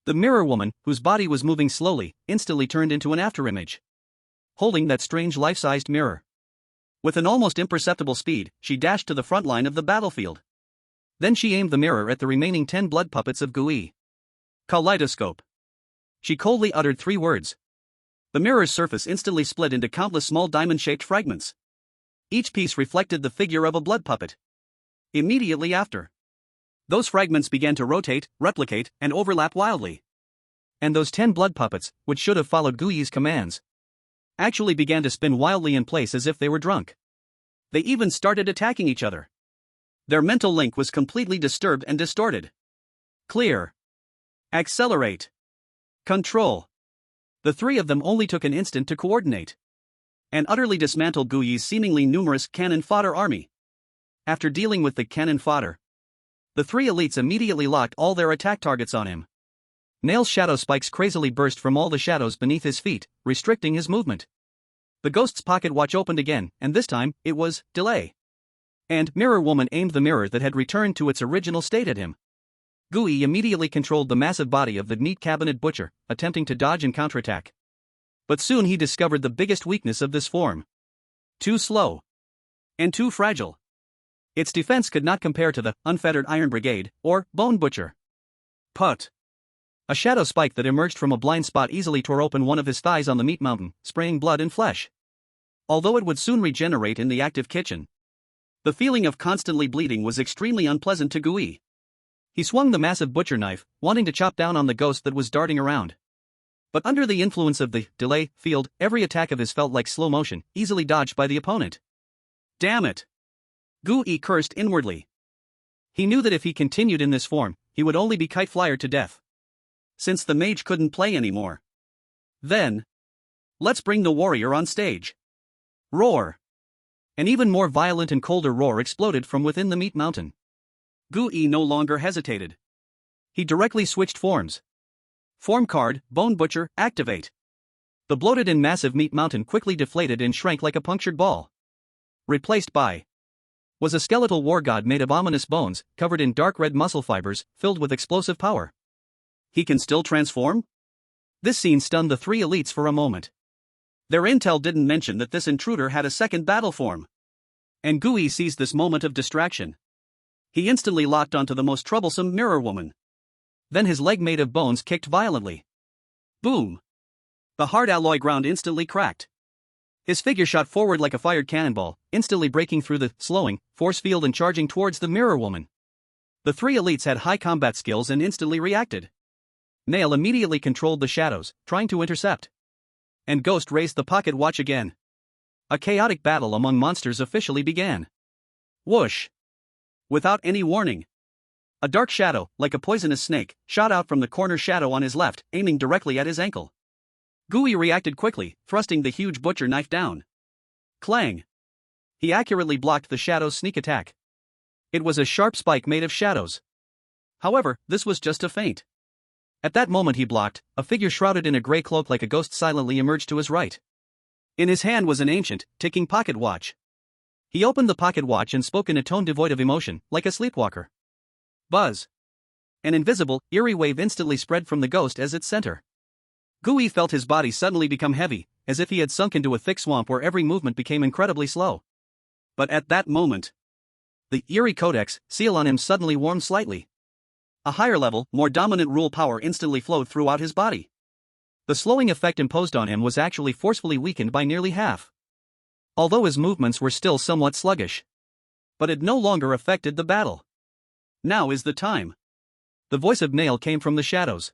The mirror woman, whose body was moving slowly, instantly turned into an afterimage, holding that strange life-sized mirror. With an almost imperceptible speed, she dashed to the front line of the battlefield. Then she aimed the mirror at the remaining 10 blood puppets of Gui. Kaleidoscope. She coldly uttered 3 words. The mirror's surface instantly split into countless small diamond-shaped fragments. Each piece reflected the figure of a blood puppet. Immediately after, those fragments began to rotate, replicate, and overlap wildly. And those 10 blood puppets, which should have followed Gui's commands, actually began to spin wildly in place as if they were drunk. They even started attacking each other. Their mental link was completely disturbed and distorted. Clear. Accelerate. Control. The 3 of them only took an instant to coordinate and utterly dismantled Gui's seemingly numerous cannon fodder army. After dealing with the cannon fodder, the 3 elites immediately locked all their attack targets on him. Nail's shadow spikes crazily burst from all the shadows beneath his feet, restricting his movement. The ghost's pocket watch opened again, and this time, it was delay. And Mirror Woman aimed the mirror that had returned to its original state at him. Gooey immediately controlled the massive body of the neat cabinet butcher, attempting to dodge and counterattack. But soon he discovered the biggest weakness of this form. Too slow. And too fragile. Its defense could not compare to the unfettered Iron Brigade, or Bone Butcher. Put. A shadow spike that emerged from a blind spot easily tore open one of his thighs on the meat mountain, spraying blood and flesh. Although it would soon regenerate in the active kitchen, the feeling of constantly bleeding was extremely unpleasant to Gooey. He swung the massive butcher knife, wanting to chop down on the ghost that was darting around. But under the influence of the delay field, every attack of his felt like slow motion, easily dodged by the opponent. Damn it! Gooey cursed inwardly. He knew that if he continued in this form, he would only be kite flyered to death. Since the mage couldn't play anymore. Then, let's bring the warrior on stage. Roar! An even more violent and colder roar exploded from within the meat mountain. Gooey no longer hesitated. He directly switched forms. Form card, Bone Butcher, activate. The bloated and massive meat mountain quickly deflated and shrank like a punctured ball. Replaced by was a skeletal war god made of ominous bones, covered in dark red muscle fibers, filled with explosive power. He can still transform? This scene stunned the three elites for a moment. Their intel didn't mention that this intruder had a second battle form. And Gooey seized this moment of distraction. He instantly locked onto the most troublesome Mirror Woman. Then his leg made of bones kicked violently. Boom! The hard alloy ground instantly cracked. His figure shot forward like a fired cannonball, instantly breaking through the slowing force field and charging towards the Mirror Woman. The three elites had high combat skills and instantly reacted. Nail immediately controlled the shadows, trying to intercept. And Ghost raised the pocket watch again. A chaotic battle among monsters officially began. Whoosh! Without any warning, a dark shadow, like a poisonous snake, shot out from the corner shadow on his left, aiming directly at his ankle. Gooey reacted quickly, thrusting the huge butcher knife down. Clang! He accurately blocked the shadow's sneak attack. It was a sharp spike made of shadows. However, this was just a feint. At that moment he blocked, a figure shrouded in a gray cloak like a ghost silently emerged to his right. In his hand was an ancient, ticking pocket watch. He opened the pocket watch and spoke in a tone devoid of emotion, like a sleepwalker. Buzz! An invisible, eerie wave instantly spread from the ghost as its center. Gooey felt his body suddenly become heavy, as if he had sunk into a thick swamp where every movement became incredibly slow. But at that moment, the Eerie Codex seal on him suddenly warmed slightly. A higher level, more dominant rule power instantly flowed throughout his body. The slowing effect imposed on him was actually forcefully weakened by nearly half. Although his movements were still somewhat sluggish. But it no longer affected the battle. Now is the time. The voice of Nail came from the shadows.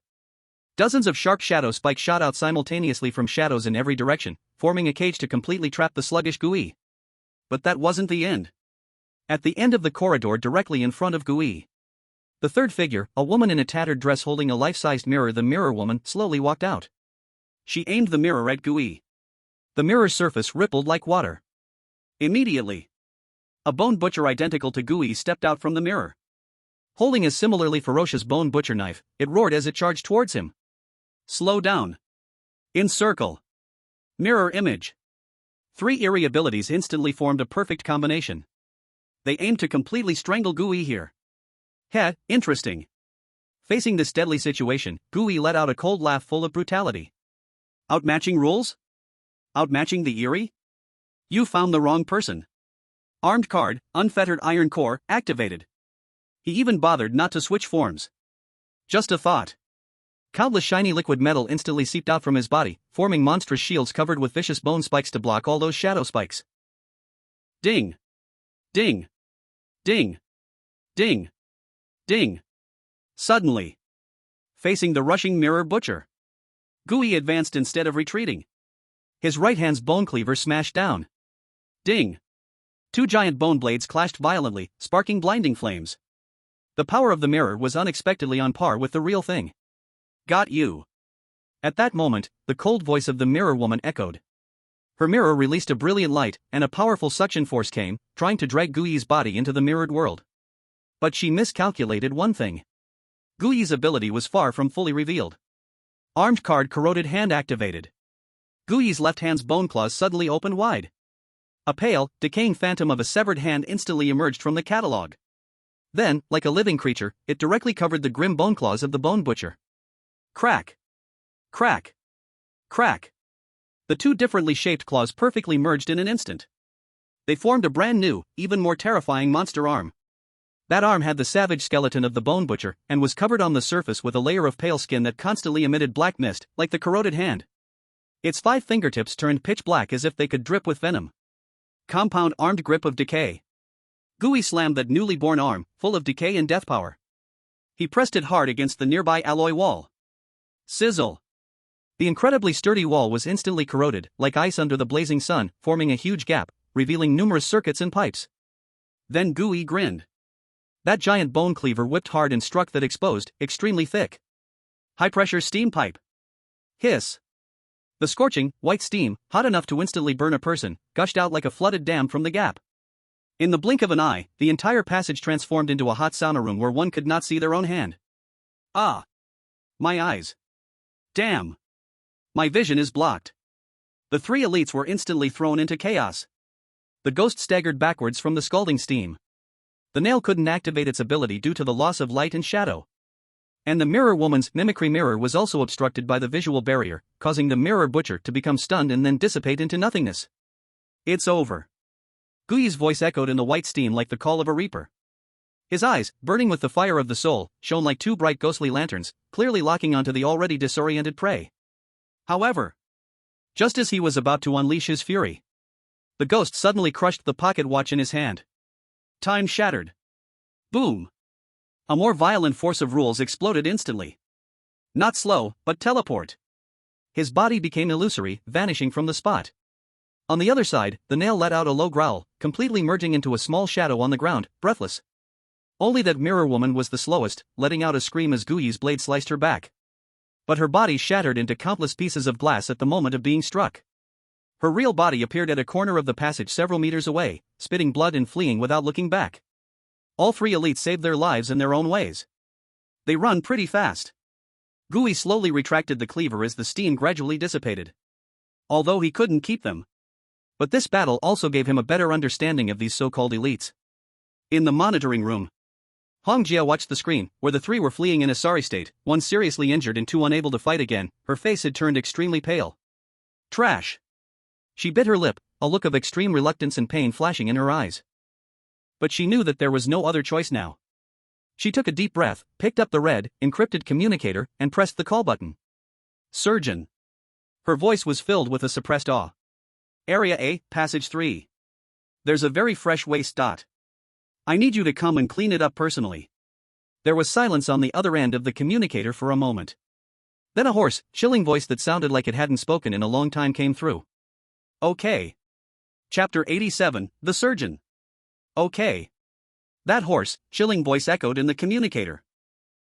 Dozens of sharp shadow spikes shot out simultaneously from shadows in every direction, forming a cage to completely trap the sluggish Gooey. But that wasn't the end. At the end of the corridor directly in front of Gooey, the third figure, a woman in a tattered dress holding a life-sized mirror, the Mirror Woman, slowly walked out. She aimed the mirror at Gooey. The mirror's surface rippled like water. Immediately, a bone butcher identical to Gooey stepped out from the mirror. Holding a similarly ferocious bone butcher knife, it roared as it charged towards him. Slow down. Encircle. Mirror image. Three eerie abilities instantly formed a perfect combination. They aimed to completely strangle Gooey here. Heh, interesting. Facing this deadly situation, Gooey let out a cold laugh full of brutality. Outmatching rules? Outmatching the Eerie? You found the wrong person. Armed card, unfettered iron core, activated. He even bothered not to switch forms. Just a thought. Countless shiny liquid metal instantly seeped out from his body, forming monstrous shields covered with vicious bone spikes to block all those shadow spikes. Ding! Ding! Ding! Ding! Ding! Suddenly, facing the rushing mirror butcher, Gooey advanced instead of retreating. His right hand's bone cleaver smashed down. Ding! Two giant bone blades clashed violently, sparking blinding flames. The power of the mirror was unexpectedly on par with the real thing. Got you. At that moment, the cold voice of the Mirror Woman echoed. Her mirror released a brilliant light, and a powerful suction force came, trying to drag Gooey's body into the mirrored world. But she miscalculated one thing. Gooey's ability was far from fully revealed. Armed card corroded hand activated. Gui's left hand's bone claws suddenly opened wide. A pale, decaying phantom of a severed hand instantly emerged from the catalogue. Then, like a living creature, it directly covered the grim bone claws of the bone butcher. Crack! Crack! Crack! The two differently shaped claws perfectly merged in an instant. They formed a brand new, even more terrifying monster arm. That arm had the savage skeleton of the bone butcher and was covered on the surface with a layer of pale skin that constantly emitted black mist, like the corroded hand. Its 5 fingertips turned pitch black as if they could drip with venom. Compound armed grip of decay. Gui slammed that newly born arm, full of decay and death power. He pressed it hard against the nearby alloy wall. Sizzle! The incredibly sturdy wall was instantly corroded, like ice under the blazing sun, forming a huge gap, revealing numerous circuits and pipes. Then Gui grinned. That giant bone cleaver whipped hard and struck that exposed, extremely thick, high-pressure steam pipe. Hiss! The scorching, white steam, hot enough to instantly burn a person, gushed out like a flooded dam from the gap. In the blink of an eye, the entire passage transformed into a hot sauna room where one could not see their own hand. Ah! My eyes! Damn! My vision is blocked. The 3 elites were instantly thrown into chaos. The ghost staggered backwards from the scalding steam. The nail couldn't activate its ability due to the loss of light and shadow. And the mirror woman's mimicry mirror was also obstructed by the visual barrier, causing the mirror butcher to become stunned and then dissipate into nothingness. It's over. Gui's voice echoed in the white steam like the call of a reaper. His eyes, burning with the fire of the soul, shone like 2 bright ghostly lanterns, clearly locking onto the already disoriented prey. However, just as he was about to unleash his fury, the ghost suddenly crushed the pocket watch in his hand. Time shattered. Boom! A more violent force of rules exploded instantly. Not slow, but teleport. His body became illusory, vanishing from the spot. On the other side, the nail let out a low growl, completely merging into a small shadow on the ground, breathless. Only that mirror woman was the slowest, letting out a scream as Gui's blade sliced her back. But her body shattered into countless pieces of glass at the moment of being struck. Her real body appeared at a corner of the passage several meters away, spitting blood and fleeing without looking back. All 3 elites saved their lives in their own ways. They run pretty fast. Gui slowly retracted the cleaver as the steam gradually dissipated. Although he couldn't keep them. But this battle also gave him a better understanding of these so-called elites. In the monitoring room, Hongjia watched the screen, where the 3 were fleeing in a sorry state, 1 seriously injured and 2 unable to fight again. Her face had turned extremely pale. Trash! She bit her lip, a look of extreme reluctance and pain flashing in her eyes. But she knew that there was no other choice now. She took a deep breath, picked up the red, encrypted communicator, and pressed the call button. Surgeon. Her voice was filled with a suppressed awe. Area A, Passage 3. There's a very fresh waste. I need you to come and clean it up personally. There was silence on the other end of the communicator for a moment. Then a hoarse, chilling voice that sounded like it hadn't spoken in a long time came through. Okay. Chapter 87, The Surgeon. Okay. That hoarse, chilling voice echoed in the communicator.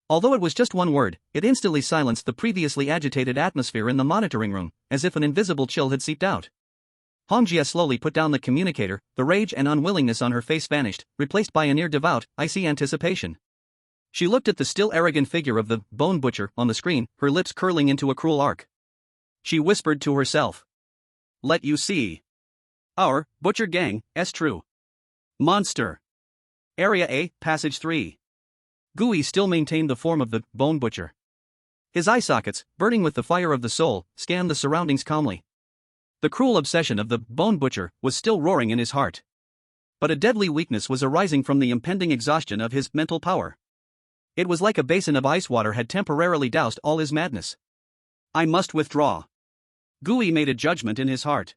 Although it was just one word, it instantly silenced the previously agitated atmosphere in the monitoring room, as if an invisible chill had seeped out. Hongjia slowly put down the communicator, the rage and unwillingness on her face vanished, replaced by a near devout, icy anticipation. She looked at the still arrogant figure of the bone butcher on the screen, her lips curling into a cruel arc. She whispered to herself. Let you see. Our butcher gang, is true. Monster. Area A, Passage 3. Gui still maintained the form of the bone butcher. His eye sockets, burning with the fire of the soul, scanned the surroundings calmly. The cruel obsession of the bone butcher was still roaring in his heart. But a deadly weakness was arising from the impending exhaustion of his mental power. It was like a basin of ice water had temporarily doused all his madness. I must withdraw. Gui made a judgment in his heart.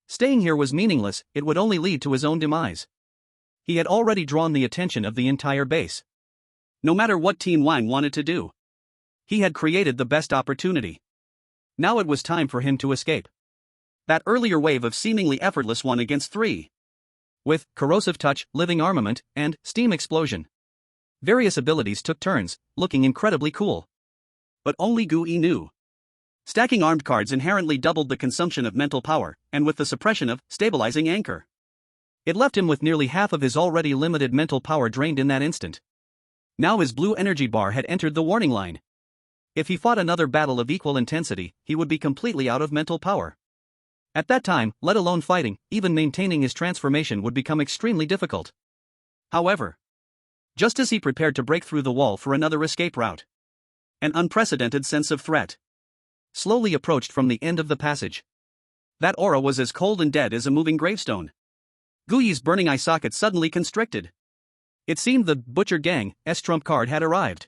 Staying here was meaningless, it would only lead to his own demise. He had already drawn the attention of the entire base. No matter what Team Wang wanted to do, he had created the best opportunity. Now it was time for him to escape. That earlier wave of seemingly effortless 1 against 3. With corrosive touch, living armament, and steam explosion. Various abilities took turns, looking incredibly cool. But only Gui knew. Stacking armed cards inherently doubled the consumption of mental power, and with the suppression of stabilizing anchor, it left him with nearly half of his already limited mental power drained in that instant. Now his blue energy bar had entered the warning line. If he fought another battle of equal intensity, he would be completely out of mental power. At that time, let alone fighting, even maintaining his transformation would become extremely difficult. However, just as he prepared to break through the wall for another escape route, an unprecedented sense of threat slowly approached from the end of the passage. That aura was as cold and dead as a moving gravestone. Guyi's burning eye socket suddenly constricted. It seemed the Butcher Gang's trump card had arrived.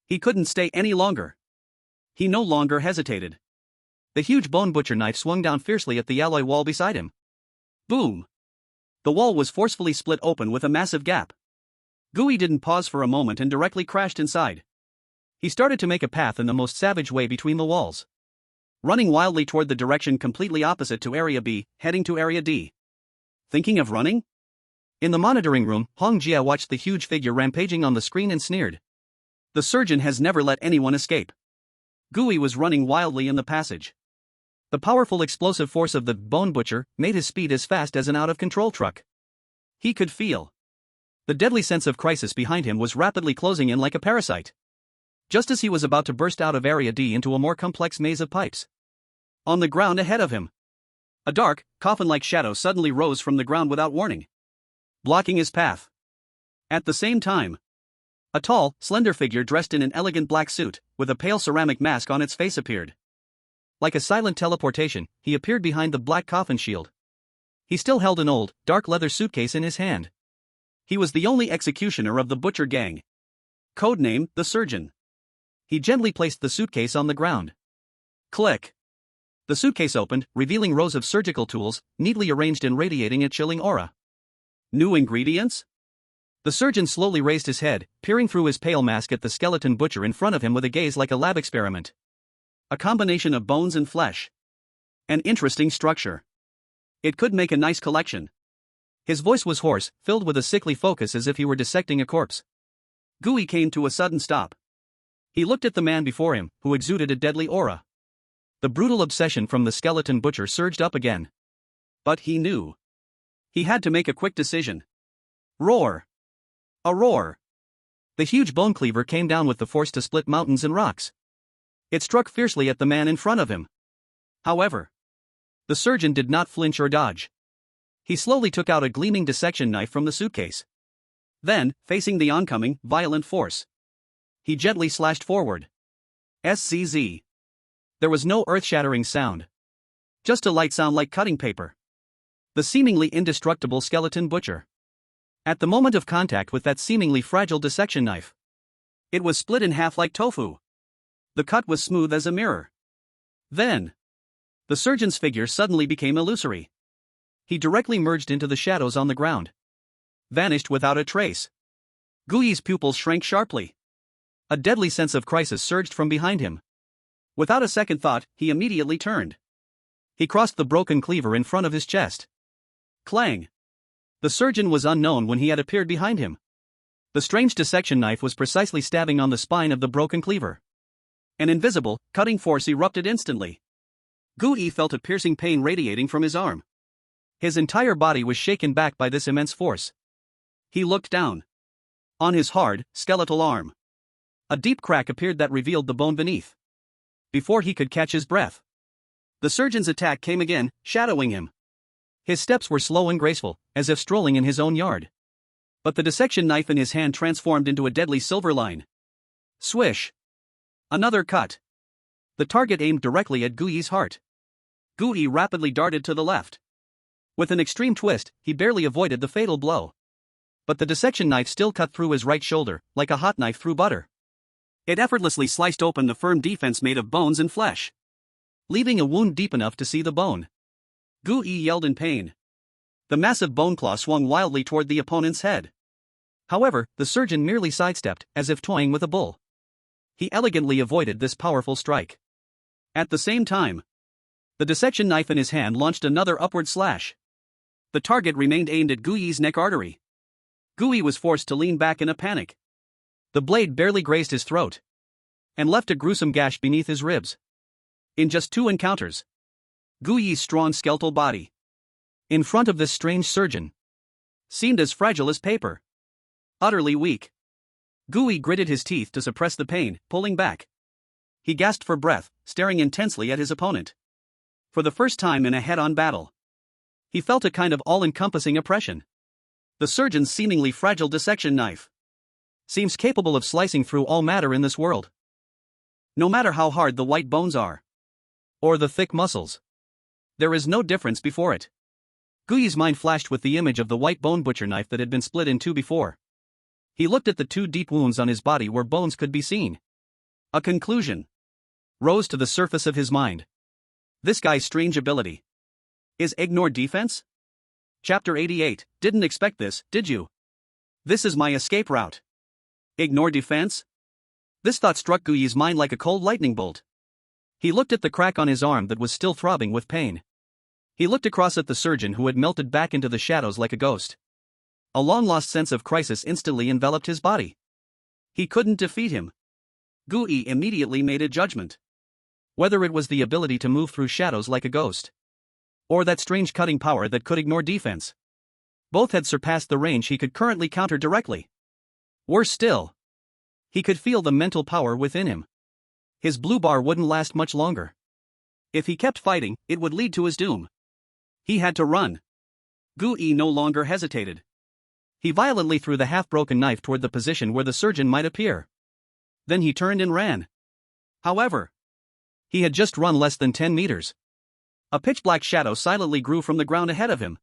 He couldn't stay any longer. He no longer hesitated. The huge bone butcher knife swung down fiercely at the alloy wall beside him. Boom! The wall was forcefully split open with a massive gap. Guyi didn't pause for a moment and directly crashed inside. He started to make a path in the most savage way between the walls, running wildly toward the direction completely opposite to Area B, heading to Area D. Thinking of running? In the monitoring room, Hong Jia watched the huge figure rampaging on the screen and sneered. The surgeon has never let anyone escape. Guyi was running wildly in the passage. The powerful explosive force of the bone butcher made his speed as fast as an out-of-control truck. He could feel the deadly sense of crisis behind him was rapidly closing in like a parasite. Just as he was about to burst out of Area D into a more complex maze of pipes. On the ground ahead of him, a dark, coffin-like shadow suddenly rose from the ground without warning, blocking his path. At the same time, a tall, slender figure dressed in an elegant black suit, with a pale ceramic mask on its face appeared. Like a silent teleportation, he appeared behind the black coffin shield. He still held an old, dark leather suitcase in his hand. He was the only executioner of the Butcher Gang. Codename, the Surgeon. He gently placed the suitcase on the ground. Click. The suitcase opened, revealing rows of surgical tools, neatly arranged and radiating a chilling aura. New ingredients? The surgeon slowly raised his head, peering through his pale mask at the skeleton butcher in front of him with a gaze like a lab experiment. A combination of bones and flesh. An interesting structure. It could make a nice collection. His voice was hoarse, filled with a sickly focus as if he were dissecting a corpse. Guyi came to a sudden stop. He looked at the man before him, who exuded a deadly aura. The brutal obsession from the skeleton butcher surged up again. But he knew. He had to make a quick decision. Roar! A roar! The huge bone cleaver came down with the force to split mountains and rocks. It struck fiercely at the man in front of him. However, the surgeon did not flinch or dodge. He slowly took out a gleaming dissection knife from the suitcase. Then, facing the oncoming, violent force, he gently slashed forward. SZZ. There was no earth-shattering sound. Just a light sound like cutting paper. The seemingly indestructible skeleton butcher. At the moment of contact with that seemingly fragile dissection knife, it was split in half like tofu. The cut was smooth as a mirror. Then, the surgeon's figure suddenly became illusory. He directly merged into the shadows on the ground. Vanished without a trace. Guyi's pupils shrank sharply. A deadly sense of crisis surged from behind him. Without a second thought, he immediately turned. He crossed the broken cleaver in front of his chest. Clang! The surgeon was unknown when he had appeared behind him. The strange dissection knife was precisely stabbing on the spine of the broken cleaver. An invisible, cutting force erupted instantly. Guyi felt a piercing pain radiating from his arm. His entire body was shaken back by this immense force. He looked down. On his hard, skeletal arm, a deep crack appeared that revealed the bone beneath. Before he could catch his breath, the surgeon's attack came again, shadowing him. His steps were slow and graceful, as if strolling in his own yard. But the dissection knife in his hand transformed into a deadly silver line. Swish! Another cut. The target aimed directly at Guyi's heart. Guyi rapidly darted to the left. With an extreme twist, he barely avoided the fatal blow. But the dissection knife still cut through his right shoulder, like a hot knife through butter. It effortlessly sliced open the firm defense made of bones and flesh, leaving a wound deep enough to see the bone. Guyi yelled in pain. The massive bone claw swung wildly toward the opponent's head. However, the surgeon merely sidestepped, as if toying with a bull. He elegantly avoided this powerful strike. At the same time, the dissection knife in his hand launched another upward slash. The target remained aimed at Guyi's neck artery. Guyi was forced to lean back in a panic. The blade barely grazed his throat and left a gruesome gash beneath his ribs. In just 2 encounters, Guyi's strong skeletal body, in front of this strange surgeon, seemed as fragile as paper. Utterly weak, Guyi gritted his teeth to suppress the pain, pulling back. He gasped for breath, staring intensely at his opponent. For the first time in a head-on battle, he felt a kind of all-encompassing oppression. The surgeon's seemingly fragile dissection knife seems capable of slicing through all matter in this world. No matter how hard the white bones are, or the thick muscles, there is no difference before it. Guyi's mind flashed with the image of the white bone butcher knife that had been split in two before. He looked at the two deep wounds on his body where bones could be seen. A conclusion rose to the surface of his mind. This guy's strange ability is ignore defense? Chapter 88, didn't expect this, did you? This is my escape route. Ignore defense? This thought struck Guyi's mind like a cold lightning bolt. He looked at the crack on his arm that was still throbbing with pain. He looked across at the surgeon who had melted back into the shadows like a ghost. A long-lost sense of crisis instantly enveloped his body. He couldn't defeat him. Guyi immediately made a judgment. Whether it was the ability to move through shadows like a ghost, or that strange cutting power that could ignore defense, both had surpassed the range he could currently counter directly. Worse still, he could feel the mental power within him. His blue bar wouldn't last much longer. If he kept fighting, it would lead to his doom. He had to run. Guyi no longer hesitated. He violently threw the half-broken knife toward the position where the surgeon might appear. Then he turned and ran. However, he had just run less than 10 meters. A pitch-black shadow silently grew from the ground ahead of him.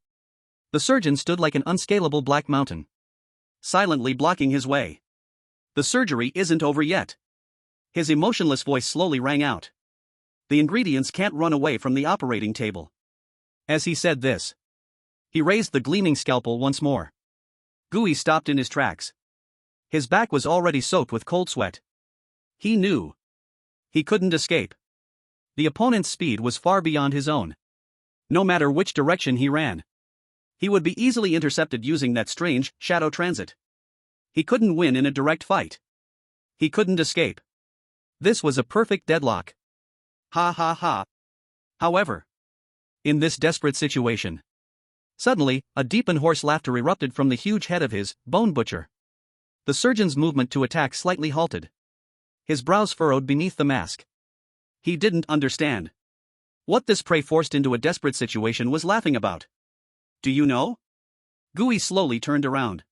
The surgeon stood like an unscalable black mountain, silently blocking his way. The surgery isn't over yet. His emotionless voice slowly rang out. The ingredients can't run away from the operating table. As he said this, he raised the gleaming scalpel once more. Guyi stopped in his tracks. His back was already soaked with cold sweat. He knew he couldn't escape. The opponent's speed was far beyond his own. No matter which direction he ran, he would be easily intercepted using that strange shadow transit. He couldn't win in a direct fight. He couldn't escape. This was a perfect deadlock. Ha ha ha. However, in this desperate situation, suddenly, a deep and hoarse laughter erupted from the huge head of his bone butcher. The surgeon's movement to attack slightly halted. His brows furrowed beneath the mask. He didn't understand what this prey forced into a desperate situation was laughing about. Do you know? Guyi slowly turned around.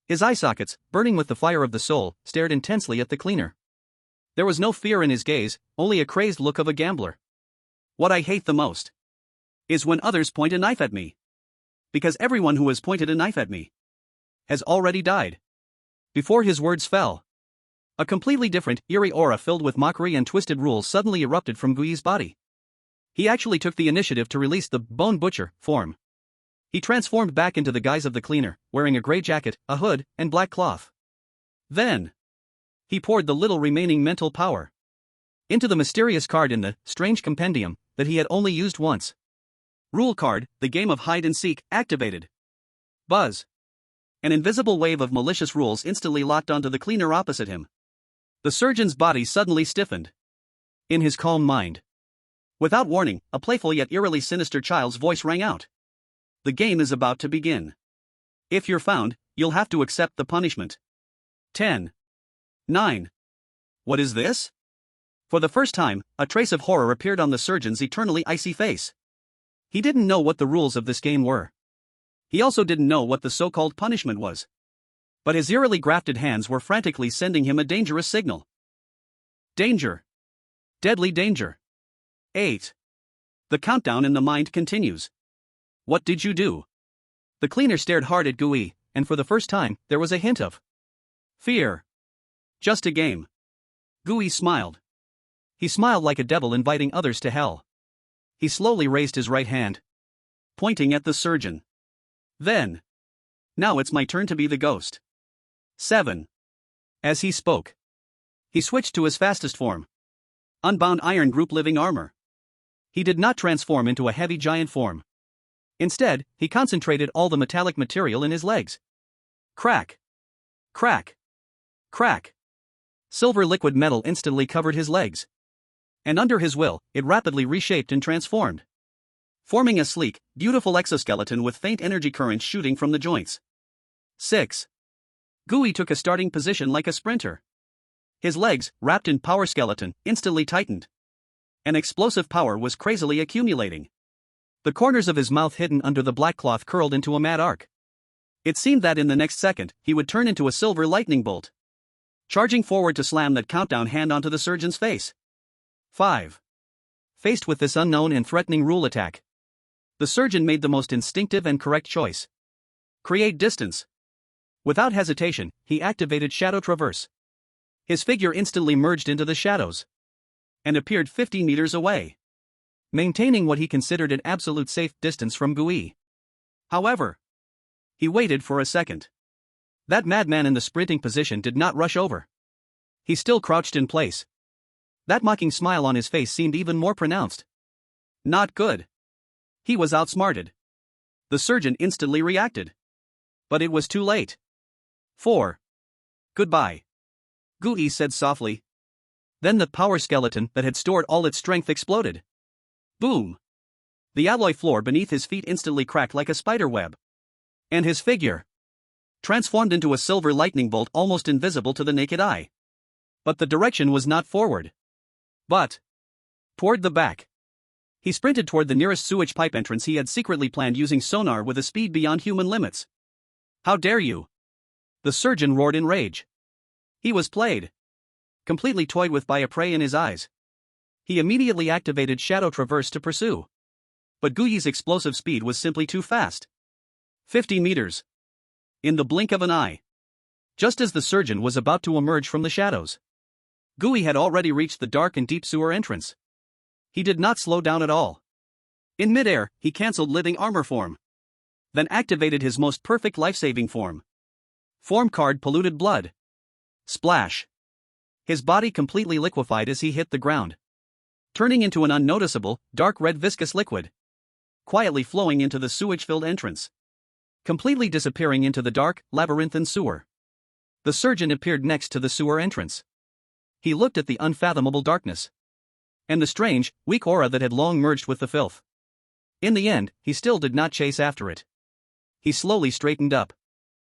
His eye sockets, burning with the fire of the soul, stared intensely at the cleaner. There was no fear in his gaze, only a crazed look of a gambler. What I hate the most is when others point a knife at me. Because everyone who has pointed a knife at me has already died. Before his words fell, a completely different, eerie aura filled with mockery and twisted rules suddenly erupted from Guyi's body. He actually took the initiative to release the bone butcher form. He transformed back into the guise of the cleaner, wearing a gray jacket, a hood, and black cloth. Then, he poured the little remaining mental power into the mysterious card in the strange compendium that he had only used once. Rule card, the game of hide and seek, activated. Buzz. An invisible wave of malicious rules instantly locked onto the cleaner opposite him. The surgeon's body suddenly stiffened. In his calm mind, without warning, a playful yet eerily sinister child's voice rang out. The game is about to begin. If you're found, you'll have to accept the punishment. 10. 9. What is this? For the first time, a trace of horror appeared on the surgeon's eternally icy face. He didn't know what the rules of this game were. He also didn't know what the so-called punishment was. But his eerily grafted hands were frantically sending him a dangerous signal. Danger. Deadly danger. 8. The countdown in the mind continues. What did you do? The cleaner stared hard at Guyi, and for the first time, there was a hint of fear. Just a game. Guyi smiled. He smiled like a devil inviting others to hell. He slowly raised his right hand, pointing at the surgeon. Then, now it's my turn to be the ghost. 7. As he spoke, he switched to his fastest form. Unbound iron group living armor. He did not transform into a heavy giant form. Instead, he concentrated all the metallic material in his legs. Crack. Crack. Crack. Silver liquid metal instantly covered his legs. And under his will, it rapidly reshaped and transformed, forming a sleek, beautiful exoskeleton with faint energy currents shooting from the joints. 6. Guyi took a starting position like a sprinter. His legs, wrapped in power skeleton, instantly tightened. An explosive power was crazily accumulating. The corners of his mouth hidden under the black cloth curled into a mad arc. It seemed that in the next second, he would turn into a silver lightning bolt, charging forward to slam that countdown hand onto the surgeon's face. 5. Faced with this unknown and threatening rule attack, the surgeon made the most instinctive and correct choice. Create distance. Without hesitation, he activated Shadow Traverse. His figure instantly merged into the shadows and appeared 50 meters away, maintaining what he considered an absolute safe distance from Gui. However, he waited for a second. That madman in the sprinting position did not rush over. He still crouched in place. That mocking smile on his face seemed even more pronounced. Not good. He was outsmarted. The surgeon instantly reacted. But it was too late. 4. Goodbye, Gui said softly. Then the power skeleton that had stored all its strength exploded. Boom! The alloy floor beneath his feet instantly cracked like a spider web. And his figure transformed into a silver lightning bolt almost invisible to the naked eye. But the direction was not forward, but toward the back. He sprinted toward the nearest sewage pipe entrance he had secretly planned using sonar with a speed beyond human limits. How dare you! The surgeon roared in rage. He was played. Completely toyed with by a prey in his eyes. He immediately activated Shadow Traverse to pursue. But Gui's explosive speed was simply too fast. 50 meters. In the blink of an eye. Just as the surgeon was about to emerge from the shadows, Gui had already reached the dark and deep sewer entrance. He did not slow down at all. In midair, he cancelled living armor form. Then activated his most perfect life-saving form. Form card polluted blood. Splash. His body completely liquefied as he hit the ground, turning into an unnoticeable, dark red viscous liquid, quietly flowing into the sewage-filled entrance, completely disappearing into the dark, labyrinthine sewer. The surgeon appeared next to the sewer entrance. He looked at the unfathomable darkness and the strange, weak aura that had long merged with the filth. In the end, he still did not chase after it. He slowly straightened up.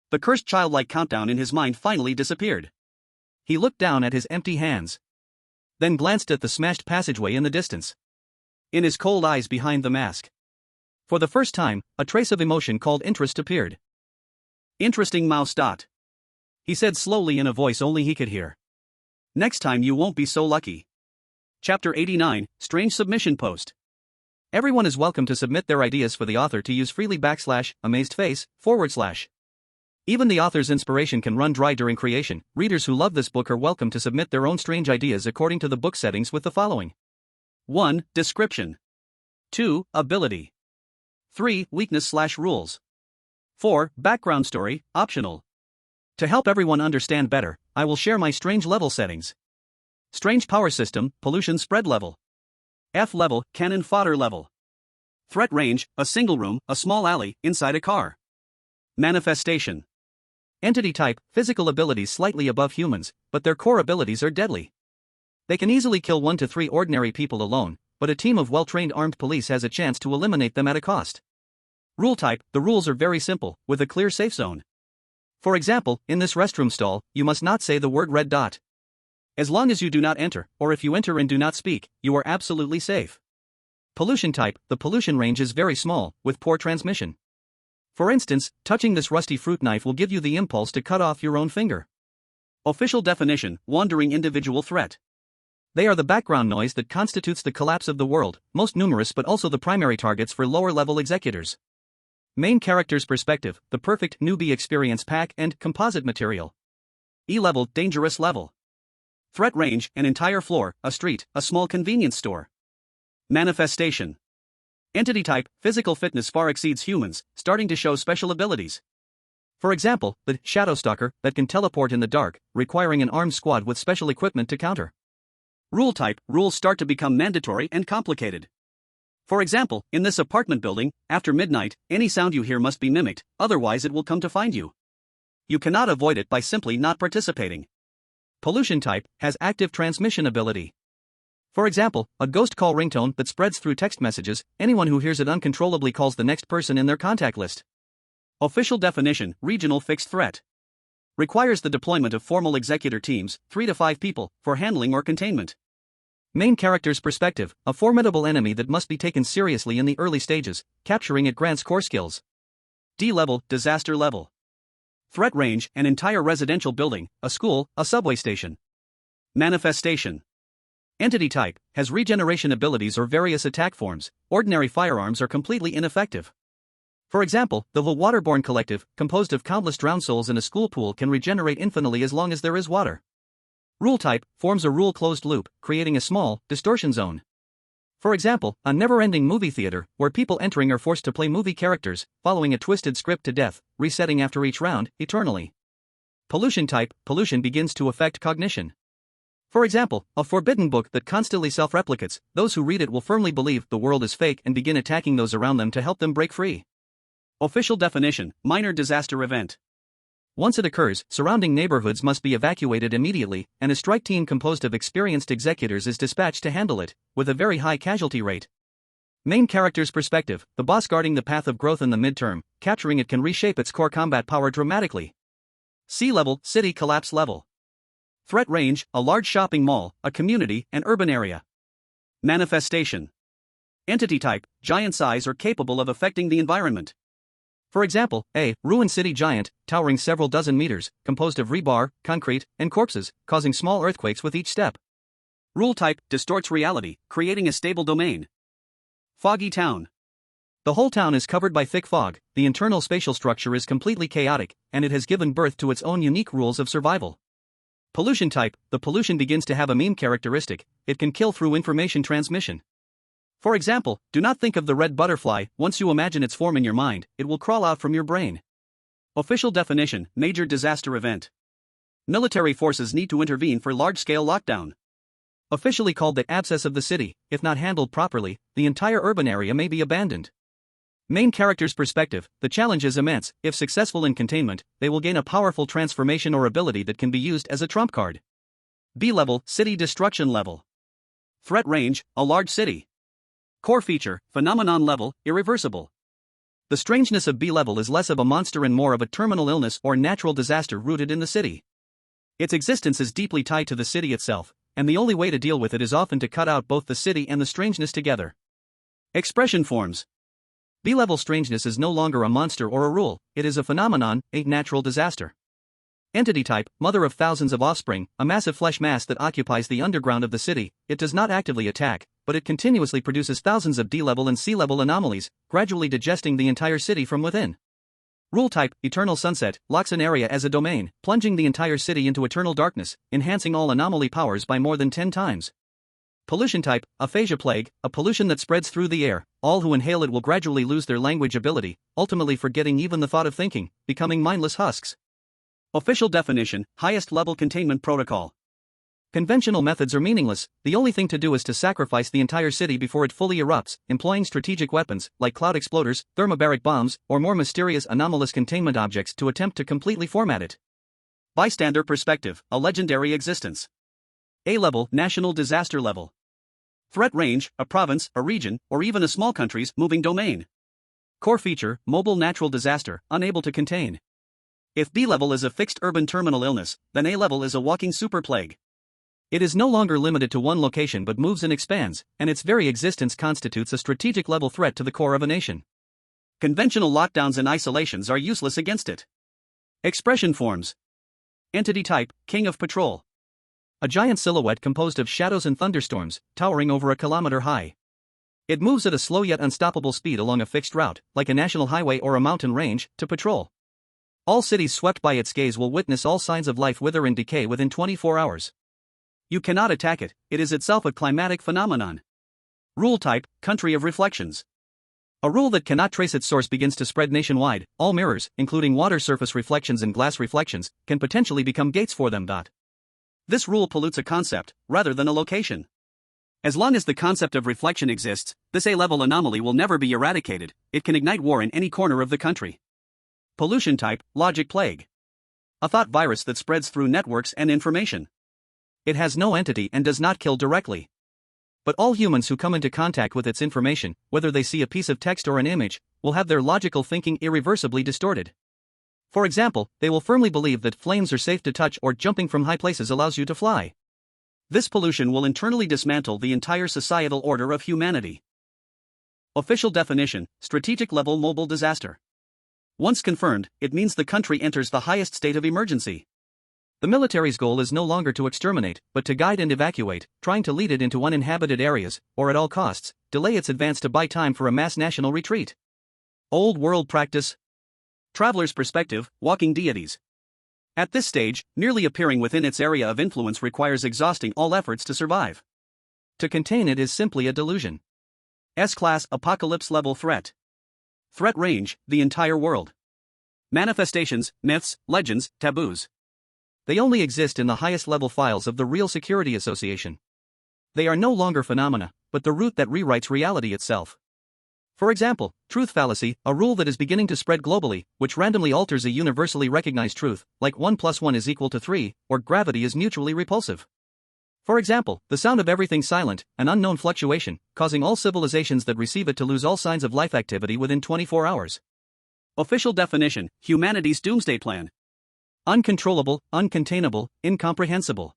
The cursed childlike countdown in his mind finally disappeared. He looked down at his empty hands, then glanced at the smashed passageway in the distance. In his cold eyes behind the mask, for the first time, a trace of emotion called interest appeared. Interesting mouse. He said slowly in a voice only he could hear. Next time you won't be so lucky. Chapter 89, Strange Submission Post. Everyone is welcome to submit their ideas for the author to use freely /amazedface/. Even the author's inspiration can run dry during creation. Readers who love this book are welcome to submit their own strange ideas according to the book settings with the following. 1. Description. 2. Ability. 3. Weakness/rules. 4. Background story, optional. To help everyone understand better, I will share my strange level settings. Strange power system, pollution spread level. F level, cannon fodder level. Threat range, a single room, a small alley, inside a car. Manifestation. Entity type, physical abilities slightly above humans, but their core abilities are deadly. They can easily kill 1 to 3 ordinary people alone, but a team of well-trained armed police has a chance to eliminate them at a cost. Rule type, the rules are very simple, with a clear safe zone. For example, in this restroom stall, you must not say the word red dot. As long as you do not enter, or if you enter and do not speak, you are absolutely safe. Pollution type, the pollution range is very small, with poor transmission. For instance, touching this rusty fruit knife will give you the impulse to cut off your own finger. Official definition, wandering individual threat. They are the background noise that constitutes the collapse of the world, most numerous but also the primary targets for lower-level executors. Main character's perspective, the perfect newbie experience pack and composite material. E-level, dangerous level. Threat range, an entire floor, a street, a small convenience store. Manifestation. Entity type, physical fitness far exceeds humans, starting to show special abilities. For example, the Shadow Stalker that can teleport in the dark, requiring an armed squad with special equipment to counter. Rule type, rules start to become mandatory and complicated. For example, in this apartment building, after midnight, any sound you hear must be mimicked, otherwise it will come to find you. You cannot avoid it by simply not participating. Pollution type has active transmission ability. For example, a ghost call ringtone that spreads through text messages, anyone who hears it uncontrollably calls the next person in their contact list. Official definition, regional fixed threat. Requires the deployment of formal executor teams, 3 to 5 people, for handling or containment. Main character's perspective, a formidable enemy that must be taken seriously in the early stages, capturing it grants core skills. D level, disaster level. Threat range, an entire residential building, a school, a subway station. Manifestation. Entity type, has regeneration abilities or various attack forms. Ordinary firearms are completely ineffective. For example, the Waterborne Collective, composed of countless drowned souls in a school pool, can regenerate infinitely as long as there is water. Rule type, forms a rule-closed loop, creating a small, distortion zone. For example, a never-ending movie theater, where people entering are forced to play movie characters, following a twisted script to death, resetting after each round, eternally. Pollution type, pollution begins to affect cognition. For example, a forbidden book that constantly self-replicates, those who read it will firmly believe the world is fake and begin attacking those around them to help them break free. Official definition, minor disaster event. Once it occurs, surrounding neighborhoods must be evacuated immediately, and a strike team composed of experienced executors is dispatched to handle it, with a very high casualty rate. Main character's perspective, the boss guarding the path of growth in the midterm, capturing it can reshape its core combat power dramatically. C level, city collapse level. Threat range, a large shopping mall, a community, an urban area. Manifestation. Entity type, giant size or capable of affecting the environment. For example, a ruined city giant, towering several dozen meters, composed of rebar, concrete, and corpses, causing small earthquakes with each step. Rule type, distorts reality, creating a stable domain. Foggy town. The whole town is covered by thick fog, the internal spatial structure is completely chaotic, and it has given birth to its own unique rules of survival. Pollution type, the pollution begins to have a meme characteristic, it can kill through information transmission. For example, do not think of the red butterfly. Once you imagine its form in your mind, it will crawl out from your brain. Official definition, major disaster event. Military forces need to intervene for large-scale lockdown. Officially called the abscess of the city, if not handled properly, the entire urban area may be abandoned. Main character's perspective, the challenge is immense. If successful in containment, they will gain a powerful transformation or ability that can be used as a trump card. B level, city destruction level. Threat range, a large city. Core feature, phenomenon level, irreversible. The strangeness of B level is less of a monster and more of a terminal illness or natural disaster rooted in the city. Its existence is deeply tied to the city itself, and the only way to deal with it is often to cut out both the city and the strangeness together. Expression forms. B level strangeness is no longer a monster or a rule, it is a phenomenon, a natural disaster. Entity type, mother of thousands of offspring, a massive flesh mass that occupies the underground of the city. It does not actively attack, but it continuously produces thousands of D-level and C-level anomalies, gradually digesting the entire city from within. Rule type, eternal sunset, locks an area as a domain, plunging the entire city into eternal darkness, enhancing all anomaly powers by more than 10 times. Pollution type, aphasia plague, a pollution that spreads through the air. All who inhale it will gradually lose their language ability, ultimately forgetting even the thought of thinking, becoming mindless husks. Official definition, highest level containment protocol. Conventional methods are meaningless. The only thing to do is to sacrifice the entire city before it fully erupts, employing strategic weapons, like cloud exploders, thermobaric bombs, or more mysterious anomalous containment objects to attempt to completely format it. Bystander perspective, a legendary existence. A level, national disaster level. Threat range, a province, a region, or even a small country's moving domain. Core feature, mobile natural disaster, unable to contain. If B level is a fixed urban terminal illness, then A level is a walking super plague. It is no longer limited to one location but moves and expands, and its very existence constitutes a strategic level threat to the core of a nation. Conventional lockdowns and isolations are useless against it. Expression forms. Entity type, King of Patrol. A giant silhouette composed of shadows and thunderstorms, towering over a kilometer high. It moves at a slow yet unstoppable speed along a fixed route, like a national highway or a mountain range, to patrol. All cities swept by its gaze will witness all signs of life wither and decay within 24 hours. You cannot attack it, it is itself a climatic phenomenon. Rule type, country of reflections. A rule that cannot trace its source begins to spread nationwide. All mirrors, including water surface reflections and glass reflections, can potentially become gates for them. This rule pollutes a concept, rather than a location. As long as the concept of reflection exists, this A-level anomaly will never be eradicated. It can ignite war in any corner of the country. Pollution type, logic plague. A thought virus that spreads through networks and information. It has no entity and does not kill directly. But all humans who come into contact with its information, whether they see a piece of text or an image, will have their logical thinking irreversibly distorted. For example, they will firmly believe that flames are safe to touch or jumping from high places allows you to fly. This pollution will internally dismantle the entire societal order of humanity. Official definition: strategic level mobile disaster. Once confirmed, it means the country enters the highest state of emergency. The military's goal is no longer to exterminate, but to guide and evacuate, trying to lead it into uninhabited areas, or at all costs, delay its advance to buy time for a mass national retreat. Old world practice. Traveler's perspective: walking deities. At this stage, merely appearing within its area of influence requires exhausting all efforts to survive. To contain it is simply a delusion. S-class apocalypse level threat. Threat range: the entire world. Manifestations: myths, legends, taboos. They only exist in the highest level files of the Real Security Association. They are no longer phenomena, but the root that rewrites reality itself. For example, truth fallacy, a rule that is beginning to spread globally, which randomly alters a universally recognized truth, like 1 + 1 = 3, or gravity is mutually repulsive. For example, the sound of everything silent, an unknown fluctuation, causing all civilizations that receive it to lose all signs of life activity within 24 hours. Official definition: humanity's doomsday plan. Uncontrollable, uncontainable, incomprehensible.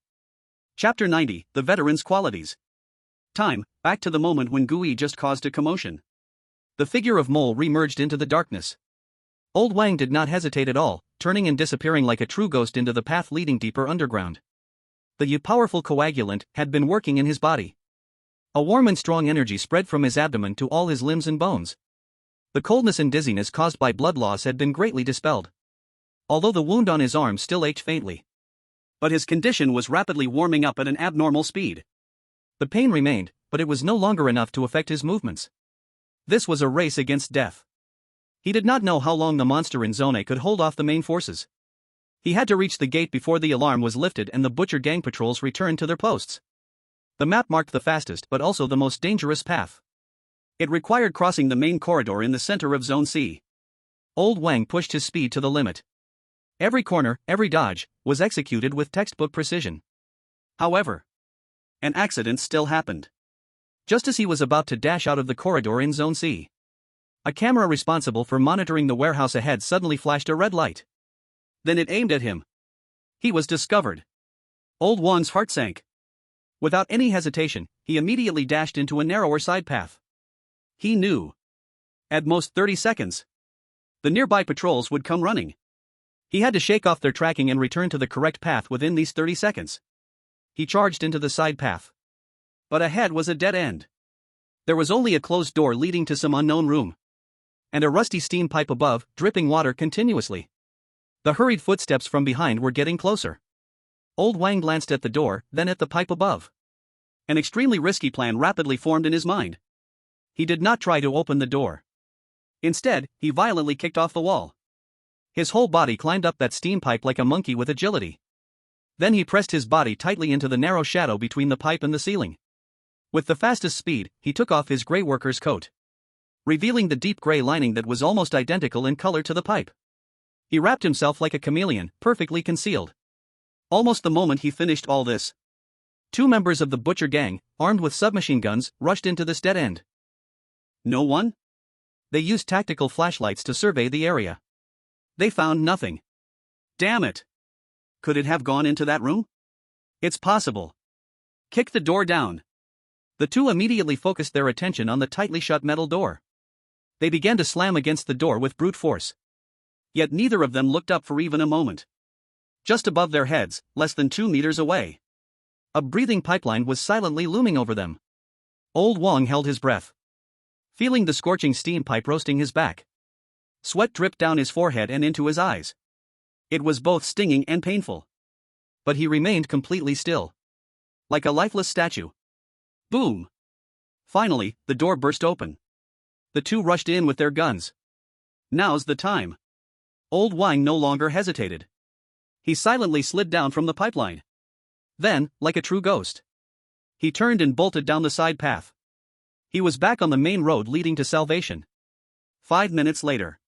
Chapter 90, The Veteran's Qualities. Time: back to the moment when GUI just caused a commotion. The figure of Mole re-merged into the darkness. Old Wang did not hesitate at all, turning and disappearing like a true ghost into the path leading deeper underground. The powerful coagulant had been working in his body. A warm and strong energy spread from his abdomen to all his limbs and bones. The coldness and dizziness caused by blood loss had been greatly dispelled, although the wound on his arm still ached faintly. But his condition was rapidly warming up at an abnormal speed. The pain remained, but it was no longer enough to affect his movements. This was a race against death. He did not know how long the monster in Zone A could hold off the main forces. He had to reach the gate before the alarm was lifted and the Butcher Gang patrols returned to their posts. The map marked the fastest but also the most dangerous path. It required crossing the main corridor in the center of Zone C. Old Wang pushed his speed to the limit. Every corner, every dodge, was executed with textbook precision. However, an accident still happened. Just as he was about to dash out of the corridor in Zone C, a camera responsible for monitoring the warehouse ahead suddenly flashed a red light. Then it aimed at him. He was discovered. Old Wang's heart sank. Without any hesitation, he immediately dashed into a narrower side path. He knew, at most 30 seconds, the nearby patrols would come running. He had to shake off their tracking and return to the correct path within these 30 seconds. He charged into the side path. But ahead was a dead end. There was only a closed door leading to some unknown room. And a rusty steam pipe above, dripping water continuously. The hurried footsteps from behind were getting closer. Old Wang glanced at the door, then at the pipe above. An extremely risky plan rapidly formed in his mind. He did not try to open the door. Instead, he violently kicked off the wall. His whole body climbed up that steam pipe like a monkey with agility. Then he pressed his body tightly into the narrow shadow between the pipe and the ceiling. With the fastest speed, he took off his gray worker's coat, revealing the deep gray lining that was almost identical in color to the pipe. He wrapped himself like a chameleon, perfectly concealed. Almost the moment he finished all this, 2 members of the Butcher Gang, armed with submachine guns, rushed into this dead end. No one? They used tactical flashlights to survey the area. They found nothing. Damn it! Could it have gone into that room? It's possible. Kick the door down. The 2 immediately focused their attention on the tightly shut metal door. They began to slam against the door with brute force. Yet neither of them looked up for even a moment. Just above their heads, less than 2 meters away, a breathing pipeline was silently looming over them. Old Wang held his breath, feeling the scorching steam pipe roasting his back. Sweat dripped down his forehead and into his eyes. It was both stinging and painful. But he remained completely still, like a lifeless statue. Boom! Finally, the door burst open. The 2 rushed in with their guns. Now's the time. Old Wang no longer hesitated. He silently slid down from the pipeline. Then, like a true ghost, he turned and bolted down the side path. He was back on the main road leading to salvation. 5 minutes later,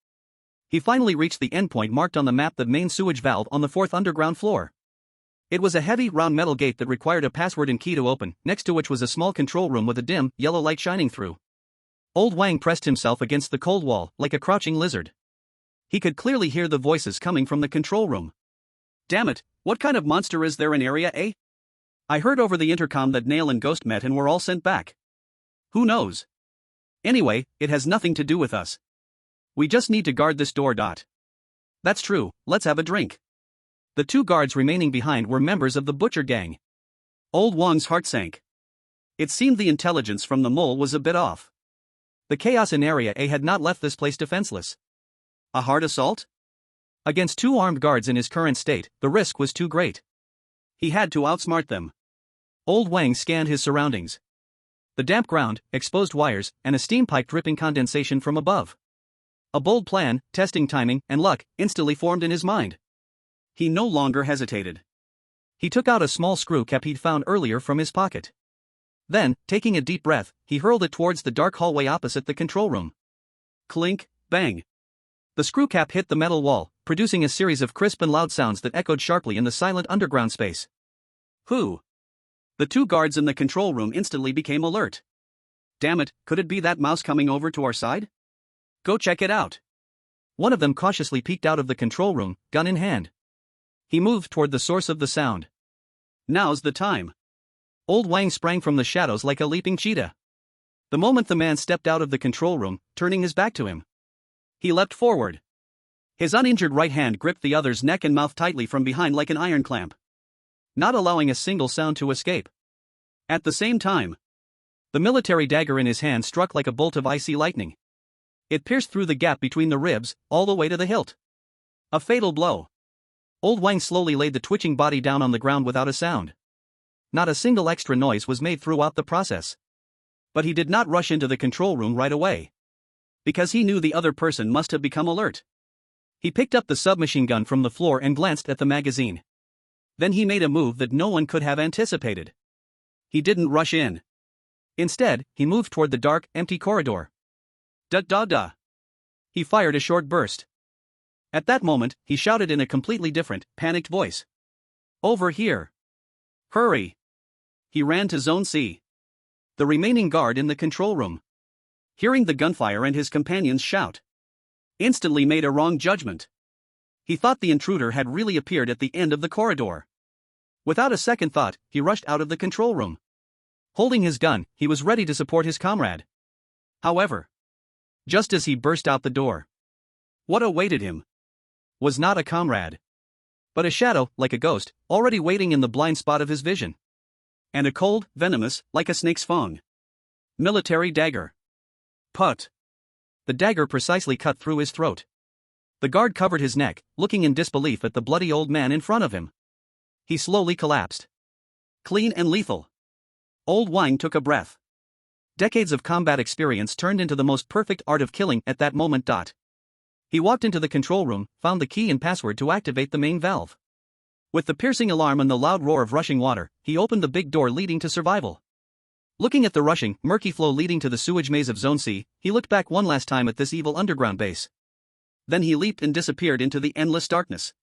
he finally reached the endpoint marked on the map, the main sewage valve on the 4th underground floor. It was a heavy, round metal gate that required a password and key to open, next to which was a small control room with a dim, yellow light shining through. Old Wang pressed himself against the cold wall, like a crouching lizard. He could clearly hear the voices coming from the control room. Damn it, what kind of monster is there in Area A? I heard over the intercom that Nail and Ghost met and were all sent back. Who knows? Anyway, it has nothing to do with us. We just need to guard this door. That's true, let's have a drink. The 2 guards remaining behind were members of the Butcher Gang. Old Wang's heart sank. It seemed the intelligence from the mole was a bit off. The chaos in Area A had not left this place defenseless. A hard assault? Against 2 armed guards in his current state, the risk was too great. He had to outsmart them. Old Wang scanned his surroundings. The damp ground, exposed wires, and a steam pipe dripping condensation from above. A bold plan, testing timing, and luck, instantly formed in his mind. He no longer hesitated. He took out a small screw cap he'd found earlier from his pocket. Then, taking a deep breath, he hurled it towards the dark hallway opposite the control room. Clink, bang. The screw cap hit the metal wall, producing a series of crisp and loud sounds that echoed sharply in the silent underground space. Who? The 2 guards in the control room instantly became alert. Damn it, could it be that mouse coming over to our side? Go check it out. One of them cautiously peeked out of the control room, gun in hand. He moved toward the source of the sound. Now's the time. Old Wang sprang from the shadows like a leaping cheetah. The moment the man stepped out of the control room, turning his back to him, he leapt forward. His uninjured right hand gripped the other's neck and mouth tightly from behind like an iron clamp, not allowing a single sound to escape. At the same time, the military dagger in his hand struck like a bolt of icy lightning. It pierced through the gap between the ribs, all the way to the hilt. A fatal blow. Old Wang slowly laid the twitching body down on the ground without a sound. Not a single extra noise was made throughout the process. But he did not rush into the control room right away. Because he knew the other person must have become alert. He picked up the submachine gun from the floor and glanced at the magazine. Then he made a move that no one could have anticipated. He didn't rush in. Instead, he moved toward the dark, empty corridor. Da-da-da. He fired a short burst. At that moment, he shouted in a completely different, panicked voice. Over here. Hurry. He ran to Zone C. The remaining guard in the control room, hearing the gunfire and his companions shout, instantly made a wrong judgment. He thought the intruder had really appeared at the end of the corridor. Without a second thought, he rushed out of the control room. Holding his gun, he was ready to support his comrade. However, just as he burst out the door, what awaited him was not a comrade, but a shadow, like a ghost, already waiting in the blind spot of his vision. And a cold, venomous, like a snake's fang, military dagger. Put. The dagger precisely cut through his throat. The guard covered his neck, looking in disbelief at the bloody old man in front of him. He slowly collapsed. Clean and lethal. Old Wang took a breath. Decades of combat experience turned into the most perfect art of killing at that moment. He walked into the control room, found the key and password to activate the main valve. With the piercing alarm and the loud roar of rushing water, he opened the big door leading to survival. Looking at the rushing, murky flow leading to the sewage maze of Zone C, he looked back one last time at this evil underground base. Then he leaped and disappeared into the endless darkness.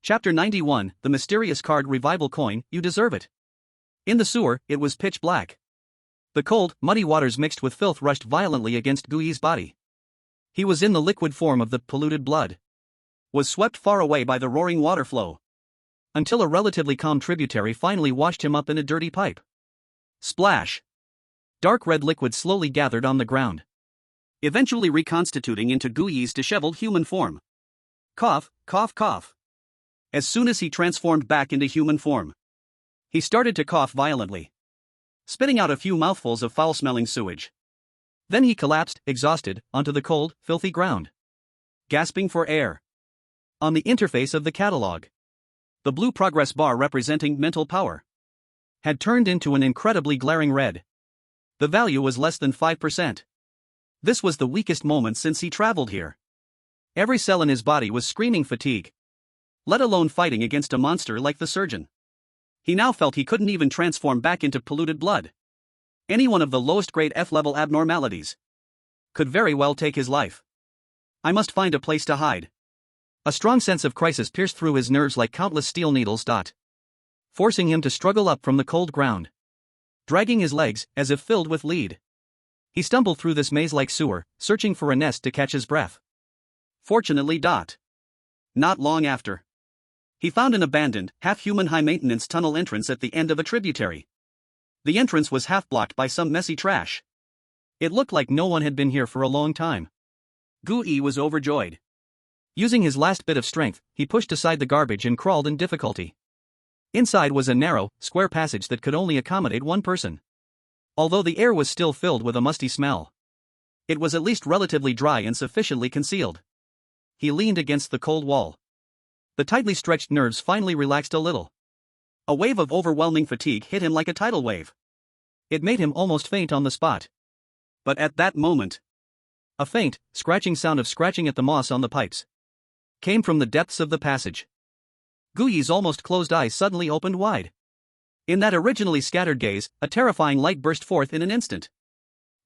Chapter 91, The Mysterious Card Revival Coin, You Deserve It. In the sewer, it was pitch black. The cold, muddy waters mixed with filth rushed violently against Gui's body. He was in the liquid form of the polluted blood. Was swept far away by the roaring water flow. Until a relatively calm tributary finally washed him up in a dirty pipe. Splash! Dark red liquid slowly gathered on the ground, eventually reconstituting into Gui's disheveled human form. Cough, cough, cough. As soon as he transformed back into human form, he started to cough violently, spitting out a few mouthfuls of foul-smelling sewage. Then he collapsed, exhausted, onto the cold, filthy ground, gasping for air. On the interface of the catalog, the blue progress bar representing mental power had turned into an incredibly glaring red. The value was less than 5%. This was the weakest moment since he traveled here. Every cell in his body was screaming fatigue, let alone fighting against a monster like the surgeon. He now felt he couldn't even transform back into polluted blood. Any one of the lowest grade F-level abnormalities could very well take his life. I must find a place to hide. A strong sense of crisis pierced through his nerves like countless steel needles. Forcing him to struggle up from the cold ground, dragging his legs as if filled with lead. He stumbled through this maze-like sewer, searching for a nest to catch his breath. Fortunately. Not long after, he found an abandoned, half-human high-maintenance tunnel entrance at the end of a tributary. The entrance was half-blocked by some messy trash. It looked like no one had been here for a long time. Gui was overjoyed. Using his last bit of strength, he pushed aside the garbage and crawled in difficulty. Inside was a narrow, square passage that could only accommodate one person. Although the air was still filled with a musty smell, it was at least relatively dry and sufficiently concealed. He leaned against the cold wall. The tightly stretched nerves finally relaxed a little. A wave of overwhelming fatigue hit him like a tidal wave. It made him almost faint on the spot. But at that moment, a faint, scratching sound of scratching at the moss on the pipes came from the depths of the passage. Gui's almost closed eyes suddenly opened wide. In that originally scattered gaze, a terrifying light burst forth in an instant.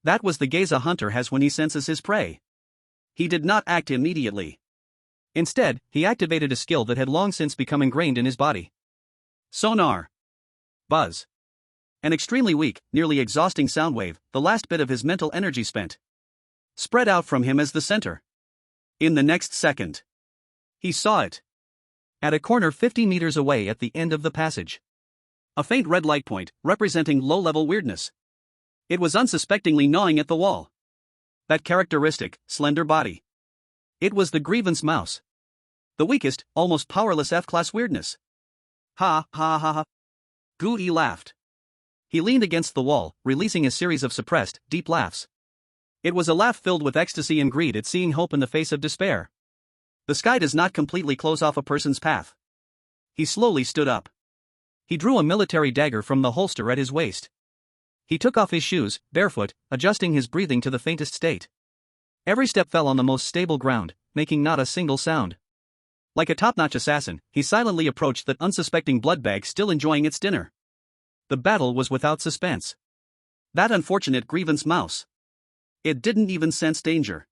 That was the gaze a hunter has when he senses his prey. He did not act immediately. Instead, he activated a skill that had long since become ingrained in his body. Sonar. Buzz. An extremely weak, nearly exhausting sound wave, the last bit of his mental energy spent, spread out from him as the center. In the next second, he saw it. At a corner 50 meters away at the end of the passage. A faint red light point, representing low-level weirdness. It was unsuspectingly gnawing at the wall. That characteristic, slender body. It was the grievance mouse. The weakest, almost powerless F-class weirdness. Ha ha ha ha. Gui laughed. He leaned against the wall, releasing a series of suppressed, deep laughs. It was a laugh filled with ecstasy and greed at seeing hope in the face of despair. The sky does not completely close off a person's path. He slowly stood up. He drew a military dagger from the holster at his waist. He took off his shoes, barefoot, adjusting his breathing to the faintest state. Every step fell on the most stable ground, making not a single sound. Like a top-notch assassin, he silently approached that unsuspecting bloodbag still enjoying its dinner. The battle was without suspense. That unfortunate grievance mouse, it didn't even sense danger,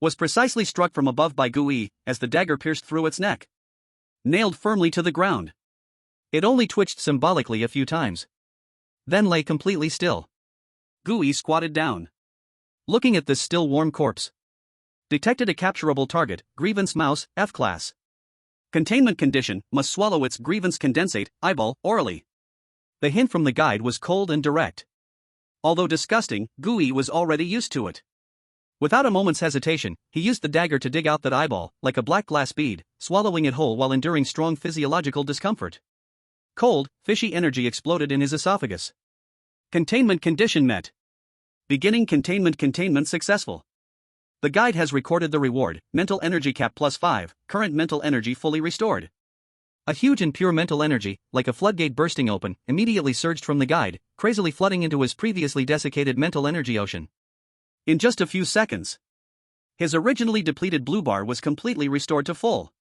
was precisely struck from above by Gui as the dagger pierced through its neck. Nailed firmly to the ground. It only twitched symbolically a few times, then lay completely still. Gui squatted down, looking at this still warm corpse. Detected a capturable target, grievance mouse, F-class. Containment condition, must swallow its grievance condensate, eyeball, orally. The hint from the guide was cold and direct. Although disgusting, Gui was already used to it. Without a moment's hesitation, he used the dagger to dig out that eyeball, like a black glass bead, swallowing it whole while enduring strong physiological discomfort. Cold, fishy energy exploded in his esophagus. Containment condition met. Beginning containment successful. The guide has recorded the reward, mental energy cap +5, current mental energy fully restored. A huge and pure mental energy, like a floodgate bursting open, immediately surged from the guide, crazily flooding into his previously desiccated mental energy ocean. In just a few seconds, his originally depleted blue bar was completely restored to full.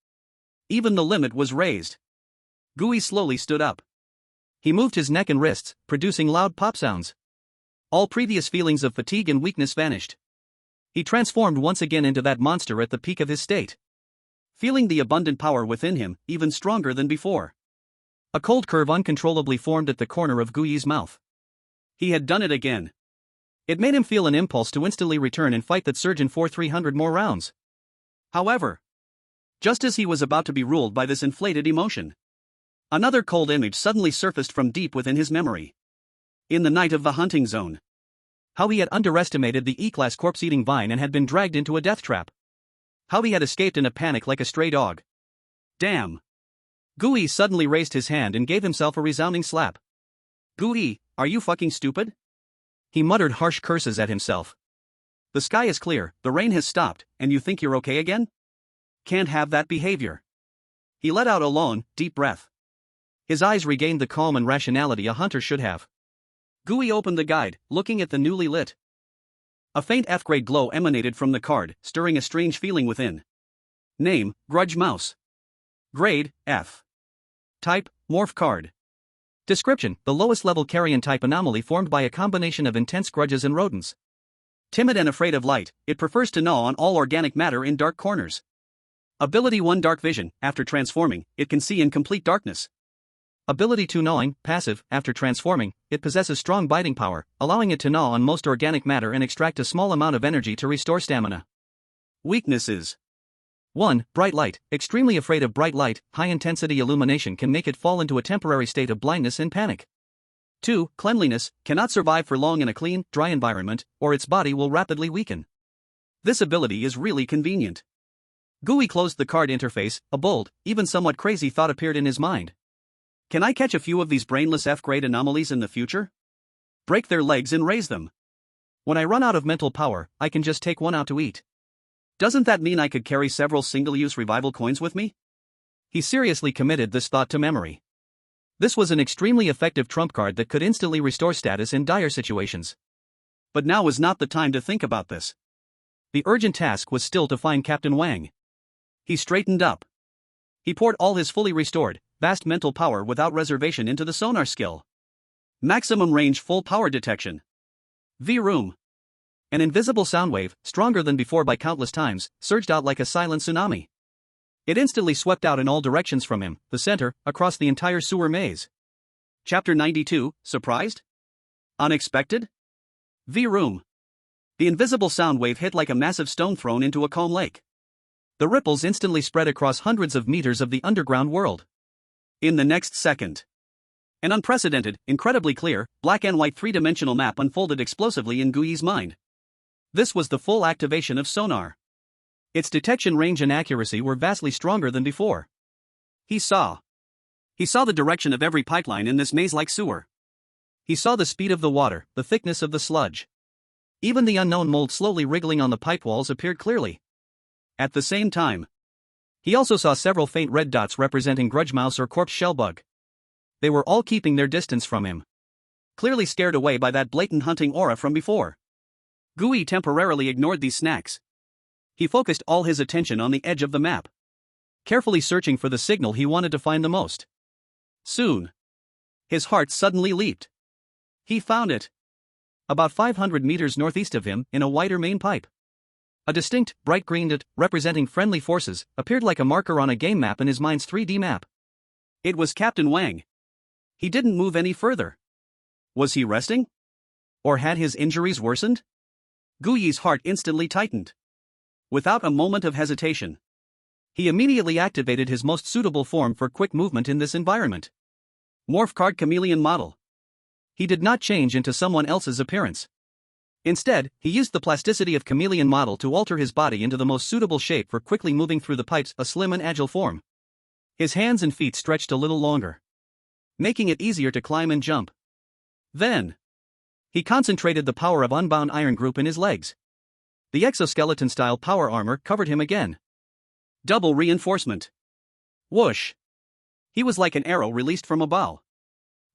Even the limit was raised. Gui slowly stood up. He moved his neck and wrists, producing loud pop sounds. All previous feelings of fatigue and weakness vanished. He transformed once again into that monster at the peak of his state. Feeling the abundant power within him, even stronger than before. A cold curve uncontrollably formed at the corner of Gui's mouth. He had done it again. It made him feel an impulse to instantly return and fight that surgeon for 300 more rounds. However, just as he was about to be ruled by this inflated emotion, another cold image suddenly surfaced from deep within his memory. In the night of the hunting zone. How he had underestimated the E-class corpse-eating vine and had been dragged into a death trap. How he had escaped in a panic like a stray dog. Damn. Gui suddenly raised his hand and gave himself a resounding slap. Gui, are you fucking stupid? He muttered harsh curses at himself. The sky is clear, the rain has stopped, and you think you're okay again? Can't have that behavior. He let out a long, deep breath. His eyes regained the calm and rationality a hunter should have. Gui opened the guide, looking at the newly lit. A faint F-grade glow emanated from the card, stirring a strange feeling within. Name, Grudge Mouse. Grade, F. Type, Morph card. Description, the lowest level carrion type anomaly formed by a combination of intense grudges and rodents. Timid and afraid of light, it prefers to gnaw on all organic matter in dark corners. Ability 1 Dark Vision, after transforming, it can see in complete darkness. Ability 2 Gnawing, passive, after transforming, it possesses strong biting power, allowing it to gnaw on most organic matter and extract a small amount of energy to restore stamina. Weaknesses. 1. Bright light. Extremely afraid of bright light, high-intensity illumination can make it fall into a temporary state of blindness and panic. 2. Cleanliness. Cannot survive for long in a clean, dry environment, or its body will rapidly weaken. This ability is really convenient. Gooey closed the card interface. A bold, even somewhat crazy thought appeared in his mind. Can I catch a few of these brainless F-grade anomalies in the future? Break their legs and raise them. When I run out of mental power, I can just take one out to eat. Doesn't that mean I could carry several single-use revival coins with me? He seriously committed this thought to memory. This was an extremely effective trump card that could instantly restore status in dire situations. But now was not the time to think about this. The urgent task was still to find Captain Wang. He straightened up. He poured all his fully restored, vast mental power without reservation into the sonar skill. Maximum range full power detection. V-room. An invisible sound wave, stronger than before by countless times, surged out like a silent tsunami. It instantly swept out in all directions from him, the center, across the entire sewer maze. Chapter 92, Surprised? Unexpected? V-room. The invisible sound wave hit like a massive stone thrown into a calm lake. The ripples instantly spread across hundreds of meters of the underground world. In the next second, an unprecedented, incredibly clear, black and white three-dimensional map unfolded explosively in Gui's mind. This was the full activation of sonar. Its detection range and accuracy were vastly stronger than before. He saw the direction of every pipeline in this maze-like sewer. He saw the speed of the water, the thickness of the sludge. Even the unknown mold slowly wriggling on the pipe walls appeared clearly. At the same time, he also saw several faint red dots representing grudge mouse or corpse shellbug. They were all keeping their distance from him, clearly scared away by that blatant hunting aura from before. Gui temporarily ignored these snacks. He focused all his attention on the edge of the map, carefully searching for the signal he wanted to find the most. Soon, his heart suddenly leaped. He found it. About 500 meters northeast of him, in a wider main pipe. A distinct, bright green dot, representing friendly forces, appeared like a marker on a game map in his mind's 3D map. It was Captain Wang. He didn't move any further. Was he resting? Or had his injuries worsened? Gui's heart instantly tightened. Without a moment of hesitation, he immediately activated his most suitable form for quick movement in this environment. Morph card chameleon model. He did not change into someone else's appearance. Instead, he used the plasticity of chameleon model to alter his body into the most suitable shape for quickly moving through the pipes, a slim and agile form. His hands and feet stretched a little longer, making it easier to climb and jump. Then, he concentrated the power of Unbound Iron Group in his legs. The exoskeleton-style power armor covered him again. Double reinforcement. Whoosh! He was like an arrow released from a bow.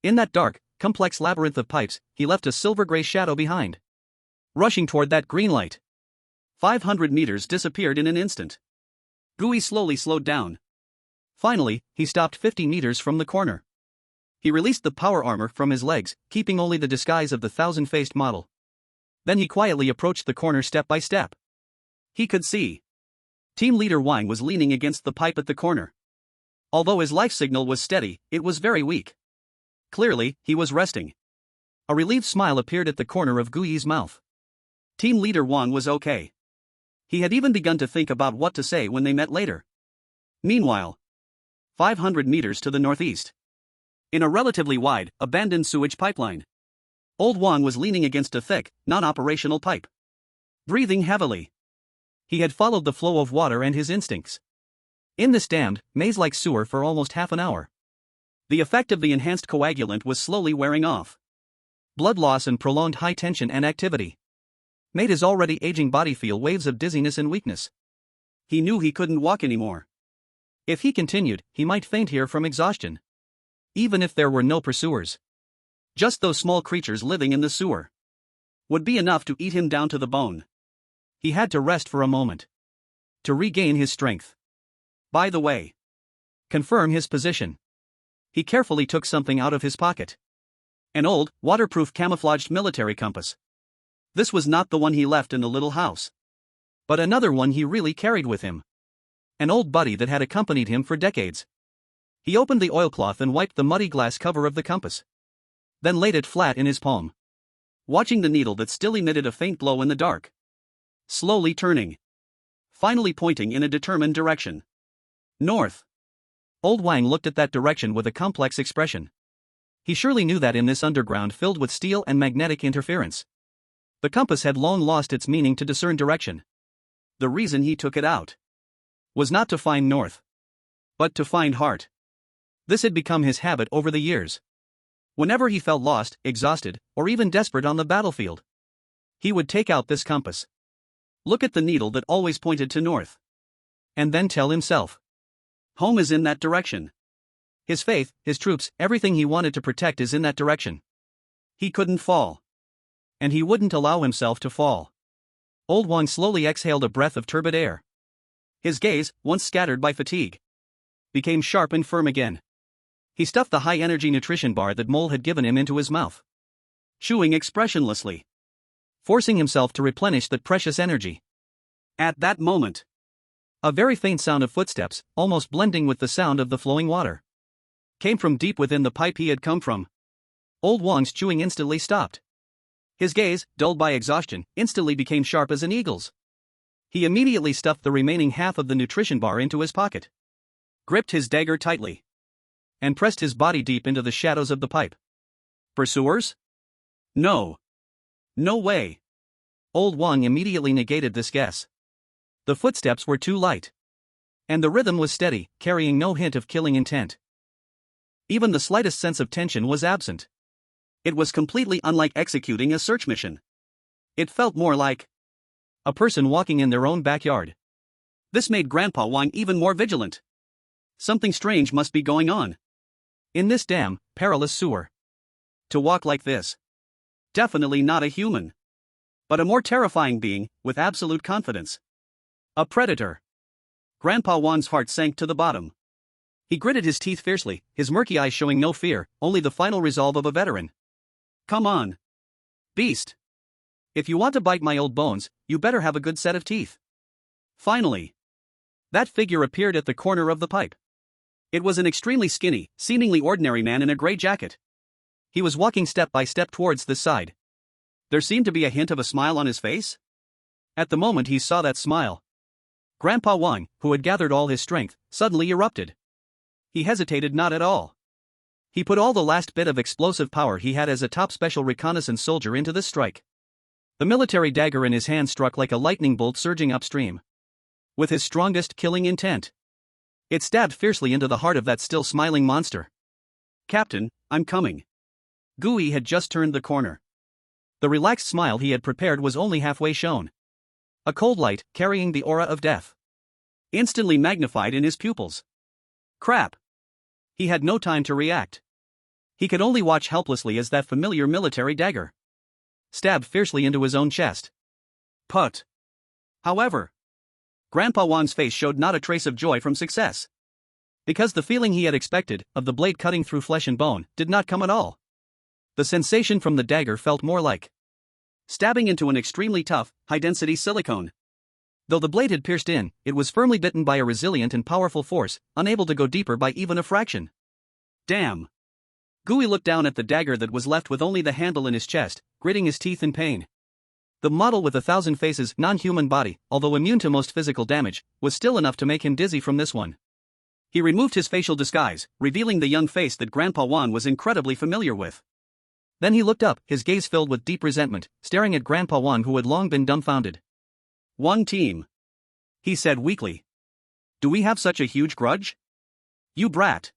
In that dark, complex labyrinth of pipes, he left a silver-gray shadow behind, rushing toward that green light. 500 meters disappeared in an instant. Gui slowly slowed down. Finally, he stopped 50 meters from the corner. He released the power armor from his legs, keeping only the disguise of the thousand-faced model. Then he quietly approached the corner step by step. He could see Team Leader Wang was leaning against the pipe at the corner. Although his life signal was steady, it was very weak. Clearly, he was resting. A relieved smile appeared at the corner of Gui's mouth. Team Leader Wang was okay. He had even begun to think about what to say when they met later. Meanwhile, 500 meters to the northeast, in a relatively wide, abandoned sewage pipeline, Old Wang was leaning against a thick, non-operational pipe, breathing heavily. He had followed the flow of water and his instincts in this damned, maze-like sewer for almost half an hour. The effect of the enhanced coagulant was slowly wearing off. Blood loss and prolonged high tension and activity made his already aging body feel waves of dizziness and weakness. He knew he couldn't walk anymore. If he continued, he might faint here from exhaustion. Even if there were no pursuers, just those small creatures living in the sewer would be enough to eat him down to the bone. He had to rest for a moment to regain his strength. By the way, confirm his position. He carefully took something out of his pocket. An old, waterproof camouflaged military compass. This was not the one he left in the little house, but another one he really carried with him. An old buddy that had accompanied him for decades. He opened the oilcloth and wiped the muddy glass cover of the compass, then laid it flat in his palm, watching the needle that still emitted a faint glow in the dark slowly turning. finally pointing in a determined direction. North. Old Wang looked at that direction with a complex expression. He surely knew that in this underground filled with steel and magnetic interference, the compass had long lost its meaning to discern direction. The reason he took it out was not to find north, but to find heart. This had become his habit over the years. Whenever he felt lost, exhausted, or even desperate on the battlefield, he would take out this compass, look at the needle that always pointed to north, and then tell himself, home is in that direction. His faith, his troops, everything he wanted to protect is in that direction. He couldn't fall. And he wouldn't allow himself to fall. Old Wang slowly exhaled a breath of turbid air. His gaze, once scattered by fatigue, became sharp and firm again. He stuffed the high-energy nutrition bar that Mole had given him into his mouth, chewing expressionlessly, forcing himself to replenish that precious energy. At that moment, a very faint sound of footsteps, almost blending with the sound of the flowing water, came from deep within the pipe he had come from. Old Wang's chewing instantly stopped. His gaze, dulled by exhaustion, instantly became sharp as an eagle's. He immediately stuffed the remaining half of the nutrition bar into his pocket, gripped his dagger tightly, and pressed his body deep into the shadows of the pipe. Pursuers? No. No way. Old Wang immediately negated this guess. The footsteps were too light, and the rhythm was steady, carrying no hint of killing intent. Even the slightest sense of tension was absent. It was completely unlike executing a search mission. It felt more like a person walking in their own backyard. This made Grandpa Wang even more vigilant. Something strange must be going on in this damn, perilous sewer. To walk like this. Definitely not a human, but a more terrifying being, with absolute confidence. A predator. Grandpa Wang's heart sank to the bottom. He gritted his teeth fiercely, his murky eyes showing no fear, only the final resolve of a veteran. Come on, beast. If you want to bite my old bones, you better have a good set of teeth. Finally, that figure appeared at the corner of the pipe. It was an extremely skinny, seemingly ordinary man in a gray jacket. He was walking step by step towards this side. There seemed to be a hint of a smile on his face. At the moment he saw that smile, Grandpa Wang, who had gathered all his strength, suddenly erupted. He hesitated not at all. He put all the last bit of explosive power he had as a top special reconnaissance soldier into this strike. The military dagger in his hand struck like a lightning bolt surging upstream, with his strongest killing intent. It stabbed fiercely into the heart of that still smiling monster. Captain, I'm coming. Gui had just turned the corner. The relaxed smile he had prepared was only halfway shown. A cold light, carrying the aura of death, instantly magnified in his pupils. Crap. He had no time to react. He could only watch helplessly as that familiar military dagger stabbed fiercely into his own chest. Put. However, Grandpa Wang's face showed not a trace of joy from success. Because the feeling he had expected, of the blade cutting through flesh and bone, did not come at all. The sensation from the dagger felt more like stabbing into an extremely tough, high-density silicone. Though the blade had pierced in, it was firmly bitten by a resilient and powerful force, unable to go deeper by even a fraction. Damn. Gui looked down at the dagger that was left with only the handle in his chest, gritting his teeth in pain. The model with 1,000 faces, non-human body, although immune to most physical damage, was still enough to make him dizzy from this one. He removed his facial disguise, revealing the young face that Grandpa Wang was incredibly familiar with. Then he looked up, his gaze filled with deep resentment, staring at Grandpa Wang, who had long been dumbfounded. One team, he said weakly. Do we have such a huge grudge? You brat.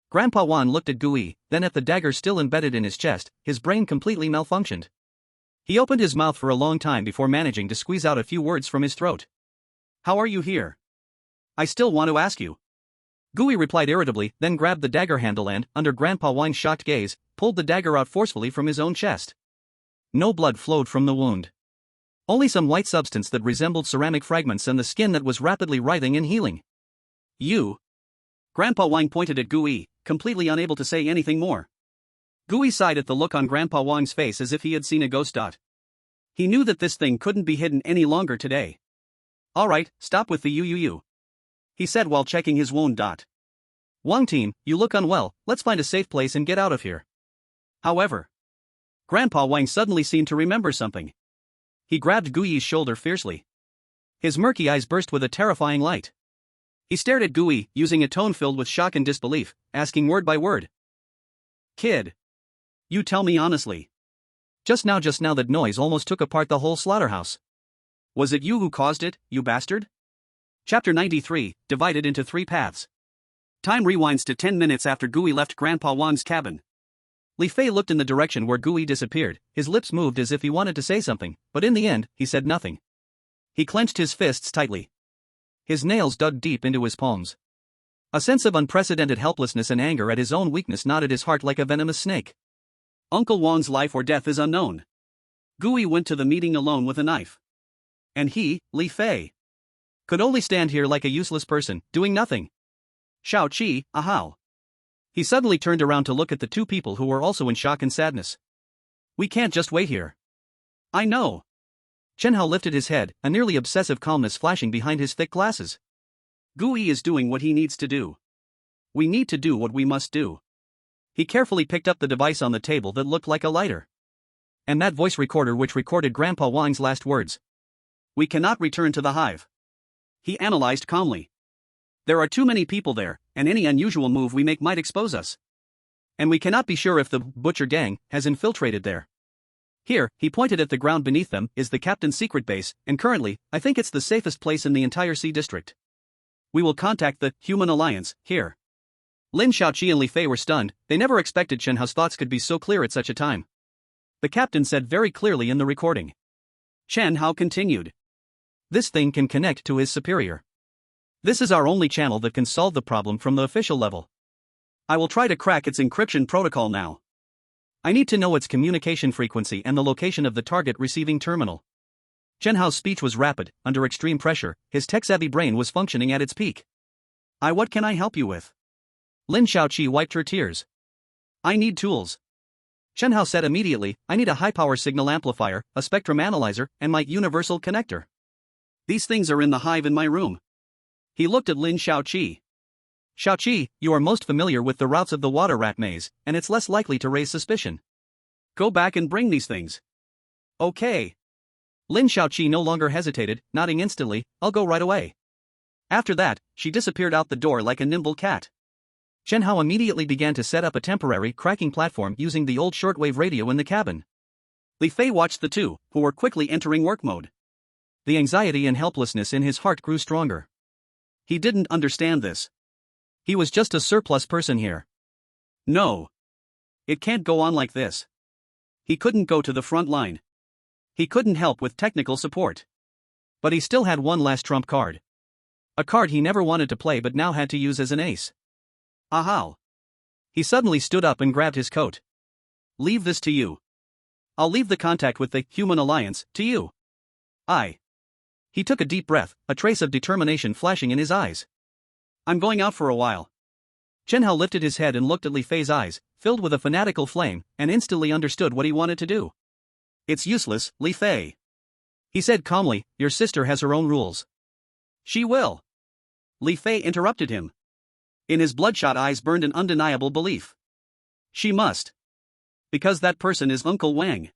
Grandpa Wang looked at Gui, then at the dagger still embedded in his chest, his brain completely malfunctioned. He opened his mouth for a long time before managing to squeeze out a few words from his throat. How are you here? I still want to ask you. Gui replied irritably, then grabbed the dagger handle and, under Grandpa Wang's shocked gaze, pulled the dagger out forcefully from his own chest. No blood flowed from the wound. Only some white substance that resembled ceramic fragments and the skin that was rapidly writhing and healing. You? Grandpa Wang pointed at Gui, completely unable to say anything more. Gui sighed at the look on Grandpa Wang's face as if he had seen a ghost. He knew that this thing couldn't be hidden any longer today. Alright, stop with the you, he said while checking his wound. Wang team, you look unwell, let's find a safe place and get out of here. However, Grandpa Wang suddenly seemed to remember something. He grabbed Gui's shoulder fiercely. His murky eyes burst with a terrifying light. He stared at Gui, using a tone filled with shock and disbelief, asking word by word. Kid. You tell me honestly. Just now that noise almost took apart the whole slaughterhouse. Was it you who caused it, you bastard? Chapter 93, divided into 3 paths. Time rewinds to 10 minutes after Gui left Grandpa Wang's cabin. Li Fei looked in the direction where Gui disappeared, his lips moved as if he wanted to say something, but in the end, he said nothing. He clenched his fists tightly. His nails dug deep into his palms. A sense of unprecedented helplessness and anger at his own weakness gnawed at his heart like a venomous snake. Uncle Wang's life or death is unknown. Gui went to the meeting alone with a knife. And he, Li Fei, could only stand here like a useless person, doing nothing. Shao Qi, ahow. He suddenly turned around to look at the 2 people who were also in shock and sadness. We can't just wait here. I know. Chen Hao lifted his head, a nearly obsessive calmness flashing behind his thick glasses. Gui is doing what he needs to do. We need to do what we must do. He carefully picked up the device on the table that looked like a lighter. And that voice recorder which recorded Grandpa Wang's last words. We cannot return to the hive. He analyzed calmly. There are too many people there, and any unusual move we make might expose us. And we cannot be sure if the Butcher Gang has infiltrated there. Here, he pointed at the ground beneath them, is the captain's secret base, and currently, I think it's the safest place in the entire Sea District. We will contact the Human Alliance, here. Lin Shaoqi and Li Fei were stunned, they never expected Chen Hao's thoughts could be so clear at such a time. The captain said very clearly in the recording. Chen Hao continued. This thing can connect to his superior. This is our only channel that can solve the problem from the official level. I will try to crack its encryption protocol now. I need to know its communication frequency and the location of the target receiving terminal. Chen Hao's speech was rapid, under extreme pressure, his tech-savvy brain was functioning at its peak. What can I help you with? Lin Shaoqi wiped her tears. I need tools. Chen Hao said immediately, I need a high-power signal amplifier, a spectrum analyzer, and my universal connector. These things are in the hive in my room. He looked at Lin Shaoqi. Shaoqi, you are most familiar with the routes of the water rat maze, and it's less likely to raise suspicion. Go back and bring these things. Okay. Lin Shaoqi no longer hesitated, nodding instantly, I'll go right away. After that, she disappeared out the door like a nimble cat. Chen Hao immediately began to set up a temporary cracking platform using the old shortwave radio in the cabin. Li Fei watched the 2, who were quickly entering work mode. The anxiety and helplessness in his heart grew stronger. He didn't understand this. He was just a surplus person here. No. It can't go on like this. He couldn't go to the front line. He couldn't help with technical support. But he still had one last trump card. A card he never wanted to play but now had to use as an ace. Ahow. He suddenly stood up and grabbed his coat. Leave this to you. I'll leave the contact with the Human Alliance to you. He took a deep breath, a trace of determination flashing in his eyes. I'm going out for a while. Chen Hao lifted his head and looked at Li Fei's eyes, filled with a fanatical flame, and instantly understood what he wanted to do. It's useless, Li Fei. He said calmly, your sister has her own rules. She will. Li Fei interrupted him. In his bloodshot eyes burned an undeniable belief. She must. Because that person is Uncle Wang.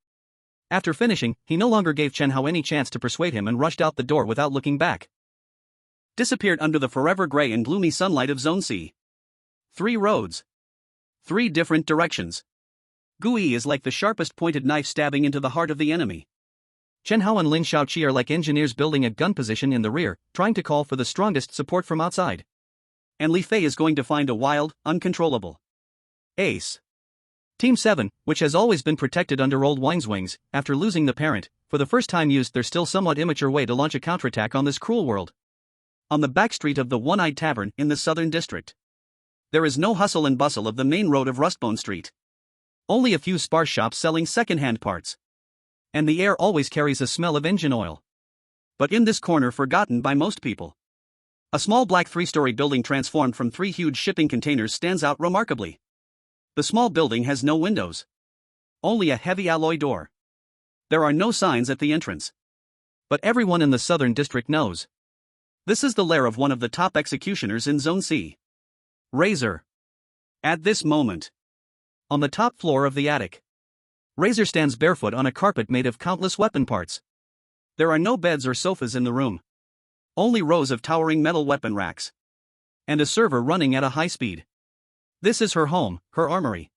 After finishing, he no longer gave Chen Hao any chance to persuade him and rushed out the door without looking back. Disappeared under the forever gray and gloomy sunlight of Zone C. 3 roads. 3 different directions. Gui is like the sharpest pointed knife stabbing into the heart of the enemy. Chen Hao and Lin Shaoqi are like engineers building a gun position in the rear, trying to call for the strongest support from outside. And Li Fei is going to find a wild, uncontrollable ace. Team 7, which has always been protected under Old Wine's wings, after losing the parent, for the first time used their still somewhat immature way to launch a counterattack on this cruel world. On the back street of the One-Eyed Tavern in the Southern District. There is no hustle and bustle of the main road of Rustbone Street. Only a few sparse shops selling second-hand parts. And the air always carries a smell of engine oil. But in this corner forgotten by most people, a small black 3-story building transformed from 3 huge shipping containers stands out remarkably. The small building has no windows. Only a heavy alloy door. There are no signs at the entrance. But everyone in the Southern District knows. This is the lair of one of the top executioners in Zone C. Razor. At this moment, on the top floor of the attic, Razor stands barefoot on a carpet made of countless weapon parts. There are no beds or sofas in the room. only rows of towering metal weapon racks. And a server running at a high speed. This is her home, her armory.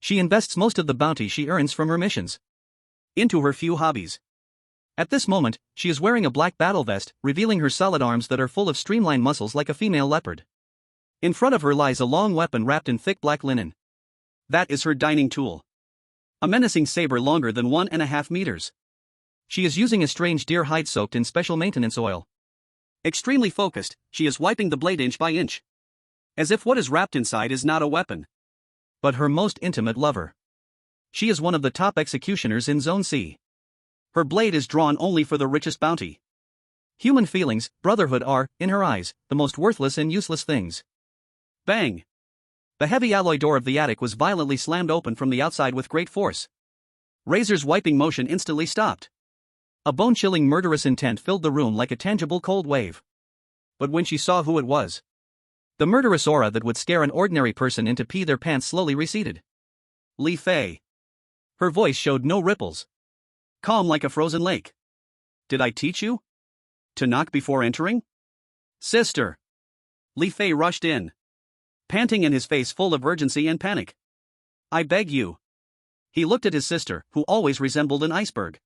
She invests most of the bounty she earns from her missions into her few hobbies. At this moment, she is wearing a black battle vest, revealing her solid arms that are full of streamlined muscles like a female leopard. In front of her lies a long weapon wrapped in thick black linen. That is her dining tool. A menacing saber longer than 1.5 meters. She is using a strange deer hide soaked in special maintenance oil. Extremely focused, she is wiping the blade inch by inch. As if what is wrapped inside is not a weapon, but her most intimate lover. She is one of the top executioners in Zone C. Her blade is drawn only for the richest bounty. Human feelings, brotherhood are, in her eyes, the most worthless and useless things. Bang! The heavy alloy door of the attic was violently slammed open from the outside with great force. Razor's wiping motion instantly stopped. A bone-chilling murderous intent filled the room like a tangible cold wave. But when she saw who it was, the murderous aura that would scare an ordinary person into pee their pants slowly receded. Li Fei. Her voice showed no ripples. Calm like a frozen lake. Did I teach you to knock before entering? Sister. Li Fei rushed in, panting and his face full of urgency and panic. I beg you. He looked at his sister, who always resembled an iceberg.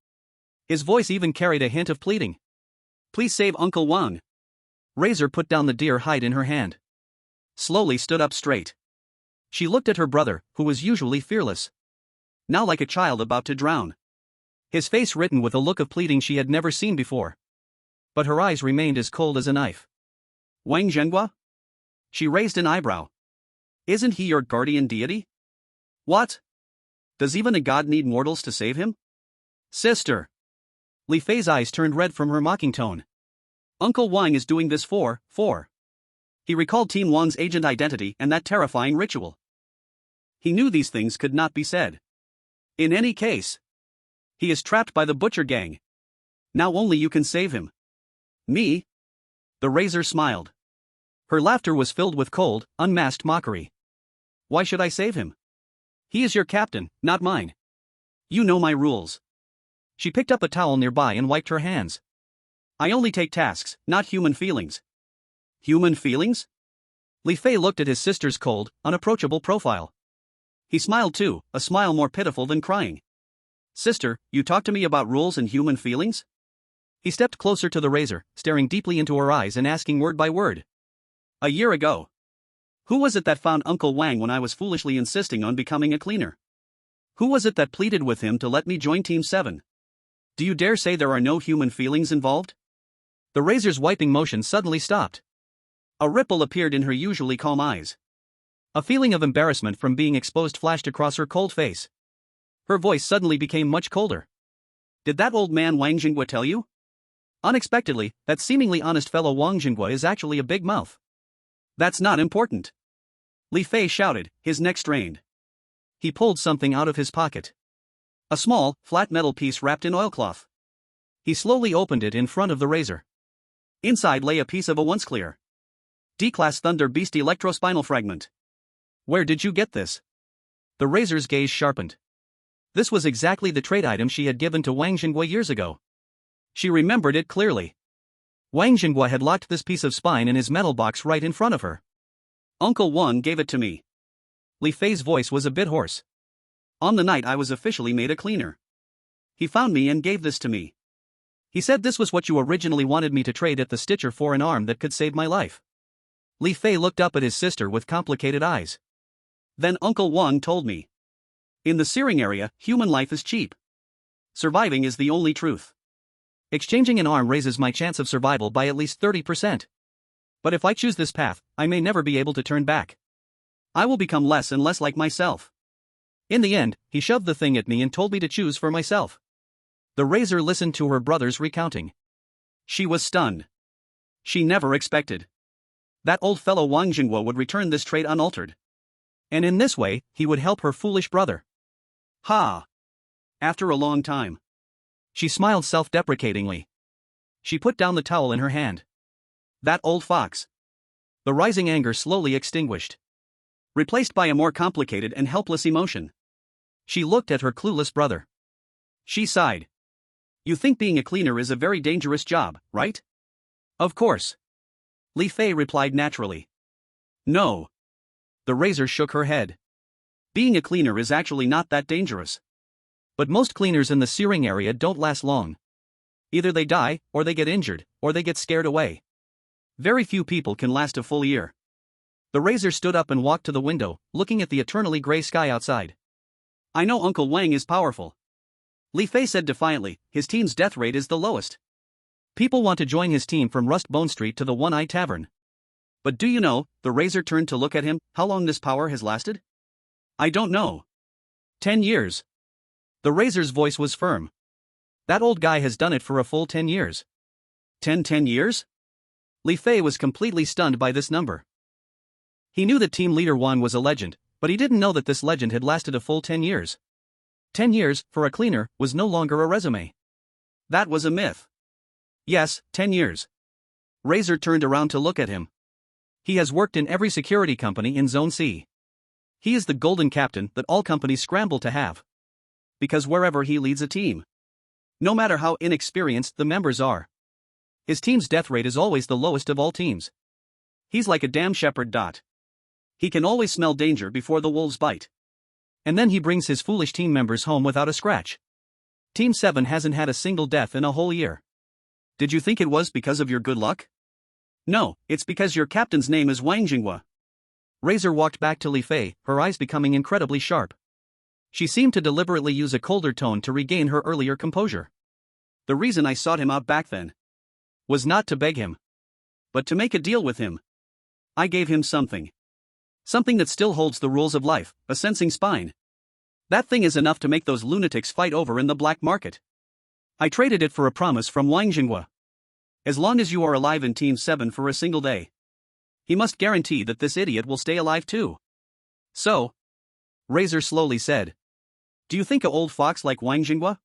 His voice even carried a hint of pleading. Please save Uncle Wang. Razor put down the deer hide in her hand. Slowly stood up straight. She looked at her brother, who was usually fearless, now like a child about to drown. His face written with a look of pleading she had never seen before. But her eyes remained as cold as a knife. Wang Zhenghua? She raised an eyebrow. Isn't he your guardian deity? What? Does even a god need mortals to save him? Sister. Li Fei's eyes turned red from her mocking tone. Uncle Wang is doing this for. He recalled Team Wang's agent identity and that terrifying ritual. He knew these things could not be said. In any case, he is trapped by the Butcher Gang. Now only you can save him. Me? The Razor smiled. Her laughter was filled with cold, unmasked mockery. Why should I save him? He is your captain, not mine. You know my rules. She picked up a towel nearby and wiped her hands. I only take tasks, not human feelings. Human feelings? Li Fei looked at his sister's cold, unapproachable profile. He smiled too, a smile more pitiful than crying. Sister, you talk to me about rules and human feelings? He stepped closer to the Razor, staring deeply into her eyes and asking word by word. A year ago. Who was it that found Uncle Wang when I was foolishly insisting on becoming a cleaner? Who was it that pleaded with him to let me join Team 7? Do you dare say there are no human feelings involved? The Razor's wiping motion suddenly stopped. A ripple appeared in her usually calm eyes. A feeling of embarrassment from being exposed flashed across her cold face. Her voice suddenly became much colder. Did that old man Wang Jingwa tell you? Unexpectedly, that seemingly honest fellow Wang Jingwa is actually a big mouth. That's not important. Li Fei shouted, his neck strained. He pulled something out of his pocket. A small, flat metal piece wrapped in oilcloth. He slowly opened it in front of the Razor. Inside lay a piece of a once clear D-class Thunder Beast electrospinal fragment. Where did you get this? The Razor's gaze sharpened. This was exactly the trade item she had given to Wang Jingwa years ago. She remembered it clearly. Wang Jingwa had locked this piece of spine in his metal box right in front of her. Uncle Wang gave it to me. Li Fei's voice was a bit hoarse. On the night I was officially made a cleaner. He found me and gave this to me. He said this was what you originally wanted me to trade at the Stitcher for, an arm that could save my life. Li Fei looked up at his sister with complicated eyes. Then Uncle Wang told me. In the Searing area, human life is cheap. Surviving is the only truth. Exchanging an arm raises my chance of survival by at least 30%. But if I choose this path, I may never be able to turn back. I will become less and less like myself. In the end, he shoved the thing at me and told me to choose for myself. The Razor listened to her brother's recounting. She was stunned. She never expected that old fellow Wang Jingwa would return this trade unaltered. And in this way, he would help her foolish brother. Ha! After a long time. She smiled self-deprecatingly. She put down the towel in her hand. That old fox. The rising anger slowly extinguished, replaced by a more complicated and helpless emotion. She looked at her clueless brother. She sighed. You think being a cleaner is a very dangerous job, right? Of course. Li Fei replied naturally. No. The razor shook her head. Being a cleaner is actually not that dangerous. But most cleaners in the searing area don't last long. Either they die, or they get injured, or they get scared away. Very few people can last a full year. The razor stood up and walked to the window, looking at the eternally gray sky outside. I know Uncle Wang is powerful. Li Fei said defiantly, his team's death rate is the lowest. People want to join his team from Rust Bone Street to the One-Eye Tavern. But do you know, the razor turned to look at him, how long this power has lasted? I don't know. 10 years. The razor's voice was firm. That old guy has done it for a full 10 years. 10 years? Li Fei was completely stunned by this number. He knew that team leader Wan was a legend, but he didn't know that this legend had lasted a full 10 years. 10 years, for a cleaner, was no longer a resume. That was a myth. Yes, 10 years. Razor turned around to look at him. He has worked in every security company in Zone C. He is the golden captain that all companies scramble to have. Because wherever he leads a team, no matter how inexperienced the members are, his team's death rate is always the lowest of all teams. He's like a damn shepherd. He can always smell danger before the wolves bite. And then he brings his foolish team members home without a scratch. Team 7 hasn't had a single death in a whole year. Did you think it was because of your good luck? No, it's because your captain's name is Wang Jinghua. Razor walked back to Li Fei, her eyes becoming incredibly sharp. She seemed to deliberately use a colder tone to regain her earlier composure. The reason I sought him out back then was not to beg him, but to make a deal with him. I gave him something. Something that still holds the rules of life, a sensing spine. That thing is enough to make those lunatics fight over in the black market. I traded it for a promise from Wang Jinghua. As long as you are alive in Team 7 for a single day, he must guarantee that this idiot will stay alive too. So, Razor slowly said, do you think a old fox like Wang Jinghua,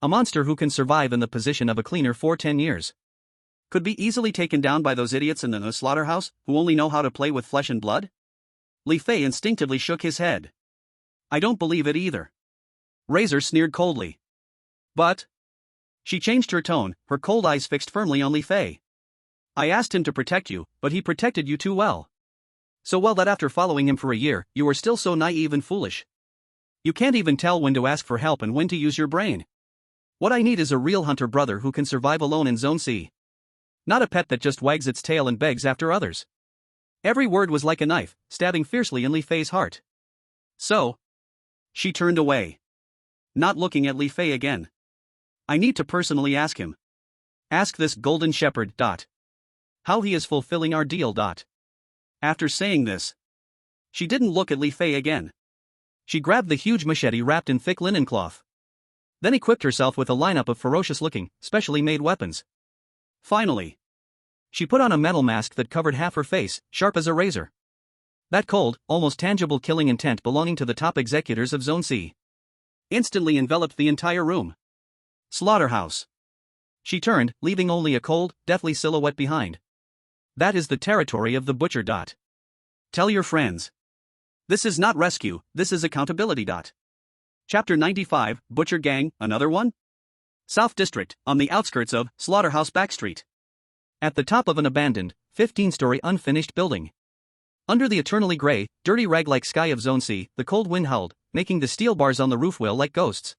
a monster who can survive in the position of a cleaner for 10 years, could be easily taken down by those idiots in the slaughterhouse who only know how to play with flesh and blood? Li Fei instinctively shook his head. I don't believe it either. Razor sneered coldly. But? She changed her tone, her cold eyes fixed firmly on Li Fei. I asked him to protect you, but he protected you too well. So well that after following him for a year, you are still so naive and foolish. You can't even tell when to ask for help and when to use your brain. What I need is a real hunter brother who can survive alone in Zone C. Not a pet that just wags its tail and begs after others. Every word was like a knife, stabbing fiercely in Li Fei's heart. So, she turned away, not looking at Li Fei again. I need to personally ask him. Ask this golden shepherd. How he is fulfilling our deal. After saying this, she didn't look at Li Fei again. She grabbed the huge machete wrapped in thick linen cloth. Then equipped herself with a lineup of ferocious-looking, specially made weapons. Finally, she put on a metal mask that covered half her face, sharp as a razor. That cold, almost tangible killing intent belonging to the top executors of Zone C instantly enveloped the entire room. Slaughterhouse. She turned, leaving only a cold, deathly silhouette behind. That is the territory of the butcher. Tell your friends. This is not rescue, this is accountability. Chapter 95, Butcher Gang, another one? South District, on the outskirts of Slaughterhouse Backstreet. At the top of an abandoned, 15-story unfinished building. Under the eternally gray, dirty rag-like sky of Zone C, the cold wind howled, making the steel bars on the roof wail like ghosts.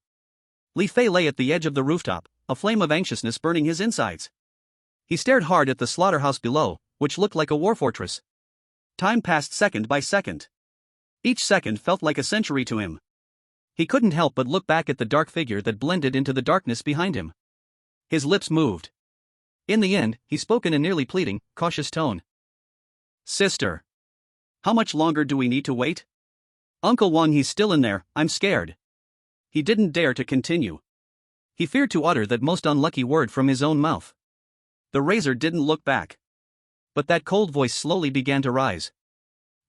Li Fei lay at the edge of the rooftop, a flame of anxiousness burning his insides. He stared hard at the slaughterhouse below, which looked like a war fortress. Time passed second by second. Each second felt like a century to him. He couldn't help but look back at the dark figure that blended into the darkness behind him. His lips moved. In the end, he spoke in a nearly pleading, cautious tone. Sister. How much longer do we need to wait? Uncle Wang, he's still in there, I'm scared. He didn't dare to continue. He feared to utter that most unlucky word from his own mouth. The razor didn't look back. But that cold voice slowly began to rise.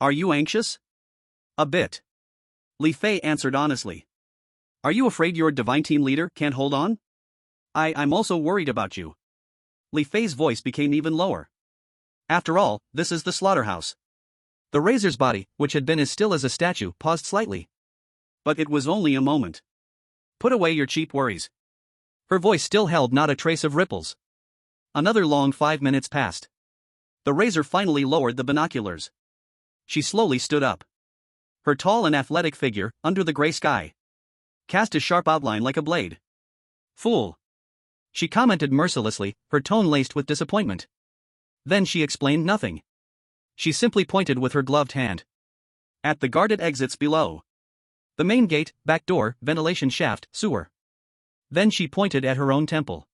Are you anxious? A bit. Li Fei answered honestly. Are you afraid your divine team leader can't hold on? I'm also worried about you. Li Fei's voice became even lower. After all, this is the slaughterhouse. The razor's body, which had been as still as a statue, paused slightly. But it was only a moment. Put away your cheap worries. Her voice still held not a trace of ripples. Another long 5 minutes passed. The razor finally lowered the binoculars. She slowly stood up. Her tall and athletic figure, under the gray sky, cast a sharp outline like a blade. Fool. She commented mercilessly, her tone laced with disappointment. Then she explained nothing. She simply pointed with her gloved hand at the guarded exits below. The main gate, back door, ventilation shaft, sewer. Then she pointed at her own temple,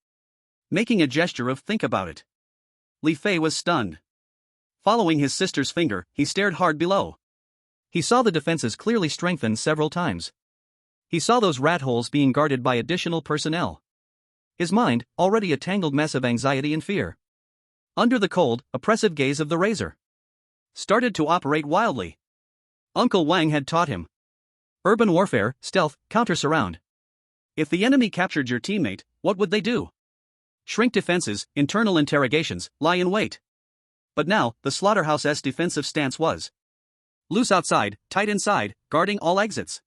making a gesture of think about it. Li Fei was stunned. Following his sister's finger, he stared hard below. He saw the defenses clearly strengthened several times. He saw those rat holes being guarded by additional personnel. His mind, already a tangled mess of anxiety and fear, under the cold, oppressive gaze of the razor, started to operate wildly. Uncle Wang had taught him urban warfare, stealth, counter-surround. If the enemy captured your teammate, what would they do? Shrink defenses, internal interrogations, lie in wait. But now, the slaughterhouse's defensive stance was loose outside, tight inside, guarding all exits.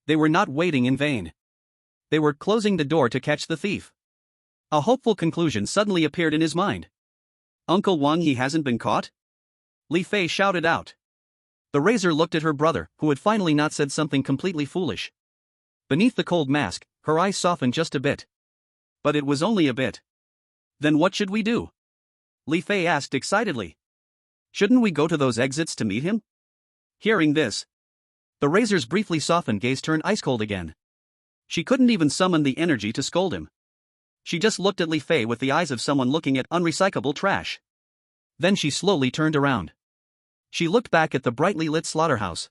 They were not waiting in vain. They were closing the door to catch the thief. A hopeful conclusion suddenly appeared in his mind. Uncle Wang, he hasn't been caught? Li Fei shouted out. The razor looked at her brother, who had finally not said something completely foolish. Beneath the cold mask, her eyes softened just a bit. But it was only a bit. Then what should we do? Li Fei asked excitedly. Shouldn't we go to those exits to meet him? Hearing this, the razor's briefly softened gaze turned ice-cold again. She couldn't even summon the energy to scold him. She just looked at Li Fei with the eyes of someone looking at unrecyclable trash. Then she slowly turned around. She looked back at the brightly lit slaughterhouse.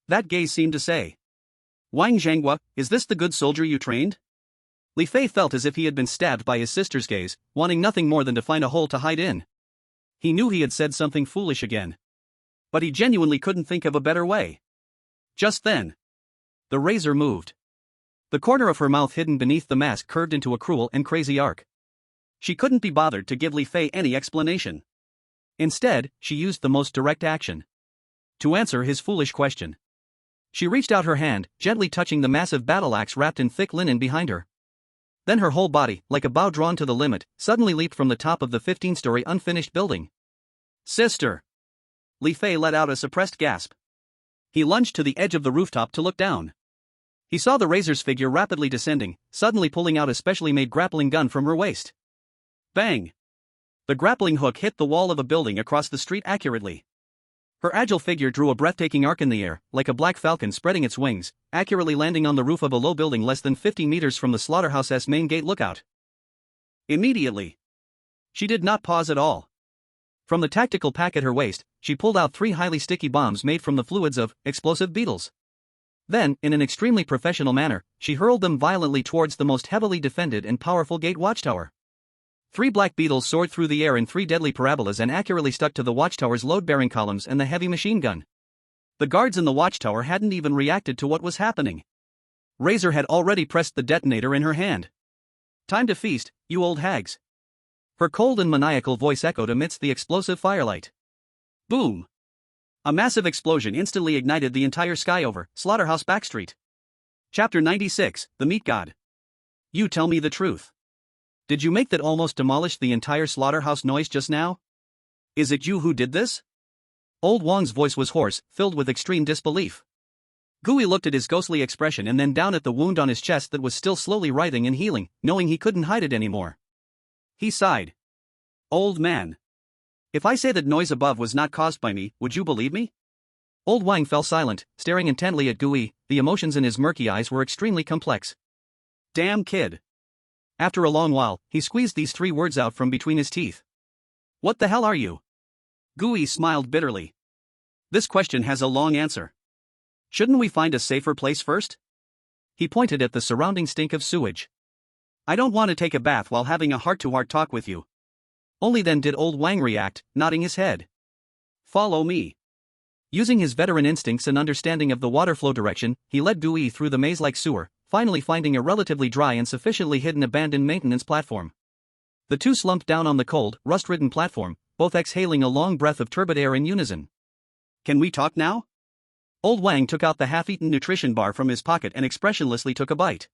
That gaze seemed to say, Wang Zhanghua, is this the good soldier you trained? Li Fei felt as if he had been stabbed by his sister's gaze, wanting nothing more than to find a hole to hide in. He knew he had said something foolish again. But he genuinely couldn't think of a better way. Just then, the razor moved. The corner of her mouth hidden beneath the mask curved into a cruel and crazy arc. She couldn't be bothered to give Li Fei any explanation. Instead, she used the most direct action to answer his foolish question. She reached out her hand, gently touching the massive battle axe wrapped in thick linen behind her. Then her whole body, like a bow drawn to the limit, suddenly leaped from the top of the 15-story unfinished building. Sister! Li Fei let out a suppressed gasp. He lunged to the edge of the rooftop to look down. He saw the razor's figure rapidly descending, suddenly pulling out a specially made grappling gun from her waist. Bang! The grappling hook hit the wall of a building across the street accurately. Her agile figure drew a breathtaking arc in the air, like a black falcon spreading its wings, accurately landing on the roof of a low building less than 50 meters from the slaughterhouse's main gate lookout. Immediately, she did not pause at all. From the tactical pack at her waist, she pulled out 3 highly sticky bombs made from the fluids of explosive beetles. Then, in an extremely professional manner, she hurled them violently towards the most heavily defended and powerful gate watchtower. 3 black beetles soared through the air in 3 deadly parabolas and accurately stuck to the watchtower's load-bearing columns and the heavy machine gun. The guards in the watchtower hadn't even reacted to what was happening. Razor had already pressed the detonator in her hand. Time to feast, you old hags. Her cold and maniacal voice echoed amidst the explosive firelight. Boom! A massive explosion instantly ignited the entire sky over Slaughterhouse Backstreet. Chapter 96, The Meat God. You tell me the truth. Did you make that almost demolished the entire slaughterhouse noise just now? Is it you who did this? Old Wang's voice was hoarse, filled with extreme disbelief. Gui looked at his ghostly expression and then down at the wound on his chest that was still slowly writhing and healing, knowing he couldn't hide it anymore. He sighed. Old man. If I say that noise above was not caused by me, would you believe me? Old Wang fell silent, staring intently at Gui. The emotions in his murky eyes were extremely complex. Damn kid. After a long while, he squeezed these 3 words out from between his teeth. What the hell are you? Gui smiled bitterly. This question has a long answer. Shouldn't we find a safer place first? He pointed at the surrounding stink of sewage. I don't want to take a bath while having a heart-to-heart talk with you. Only then did old Wang react, nodding his head. Follow me. Using his veteran instincts and understanding of the water flow direction, he led Gui through the maze-like sewer, finally finding a relatively dry and sufficiently hidden abandoned maintenance platform. The two slumped down on the cold, rust-ridden platform, both exhaling a long breath of turbid air in unison. Can we talk now? Old Wang took out the half-eaten nutrition bar from his pocket and expressionlessly took a bite.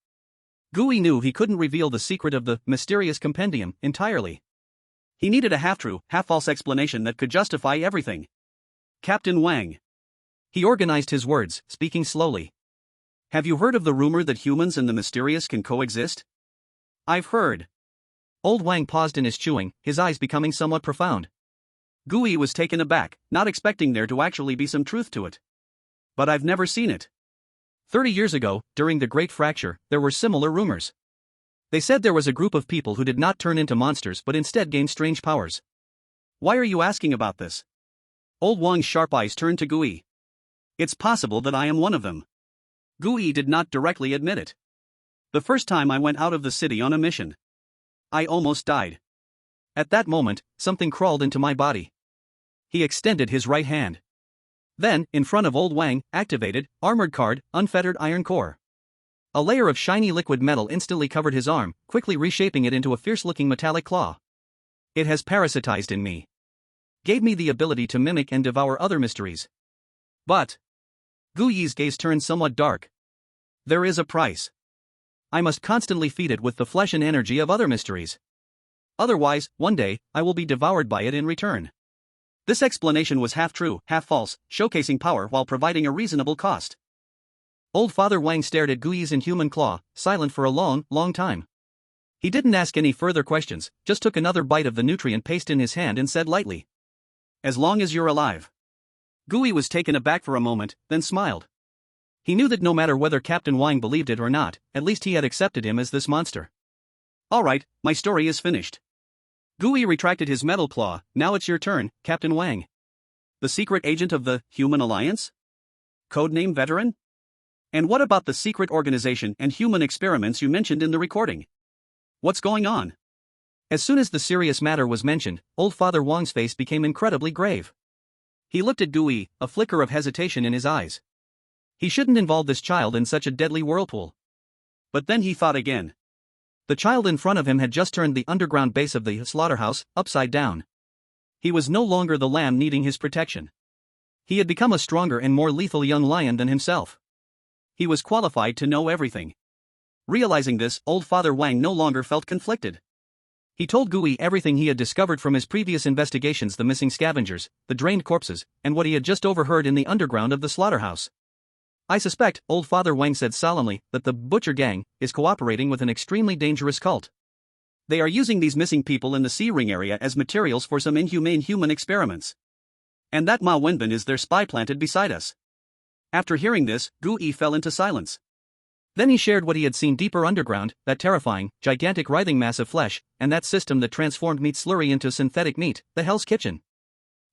Gui knew he couldn't reveal the secret of the mysterious compendium entirely. He needed a half-true, half-false explanation that could justify everything. Captain Wang. He organized his words, speaking slowly. Have you heard of the rumor that humans and the mysterious can coexist? I've heard. Old Wang paused in his chewing, his eyes becoming somewhat profound. Gui was taken aback, not expecting there to actually be some truth to it. But I've never seen it. 30 years ago, during the Great Fracture, there were similar rumors. They said there was a group of people who did not turn into monsters but instead gained strange powers. Why are you asking about this? Old Wang's sharp eyes turned to Gui. It's possible that I am one of them. Gui did not directly admit it. The first time I went out of the city on a mission, I almost died. At that moment, something crawled into my body. He extended his right hand. Then, in front of Old Wang, activated, armored card, unfettered iron core. A layer of shiny liquid metal instantly covered his arm, quickly reshaping it into a fierce-looking metallic claw. It has parasitized in me. Gave me the ability to mimic and devour other mysteries. But Gui's gaze turned somewhat dark. There is a price. I must constantly feed it with the flesh and energy of other mysteries. Otherwise, one day, I will be devoured by it in return. This explanation was half true, half false, showcasing power while providing a reasonable cost. Old Father Wang stared at Gui's inhuman claw, silent for a long, long time. He didn't ask any further questions, just took another bite of the nutrient paste in his hand and said lightly, as long as you're alive. Gui was taken aback for a moment, then smiled. He knew that no matter whether Captain Wang believed it or not, at least he had accepted him as this monster. Alright, my story is finished. Gui retracted his metal claw. Now it's your turn, Captain Wang. The secret agent of the Human Alliance? Codename Veteran? And what about the secret organization and human experiments you mentioned in the recording? What's going on? As soon as the serious matter was mentioned, Old Father Wang's face became incredibly grave. He looked at Gui, a flicker of hesitation in his eyes. He shouldn't involve this child in such a deadly whirlpool. But then he thought again. The child in front of him had just turned the underground base of the slaughterhouse upside down. He was no longer the lamb needing his protection. He had become a stronger and more lethal young lion than himself. He was qualified to know everything. Realizing this, Old Father Wang no longer felt conflicted. He told Gui everything he had discovered from his previous investigations: the missing scavengers, the drained corpses, and what he had just overheard in the underground of the slaughterhouse. I suspect, Old Father Wang said solemnly, that the Butcher Gang is cooperating with an extremely dangerous cult. They are using these missing people in the Sea Ring area as materials for some inhumane human experiments. And that Ma Wenbin is their spy planted beside us. After hearing this, Gui fell into silence. Then he shared what he had seen deeper underground, that terrifying, gigantic writhing mass of flesh, and that system that transformed meat slurry into synthetic meat, the Hell's Kitchen.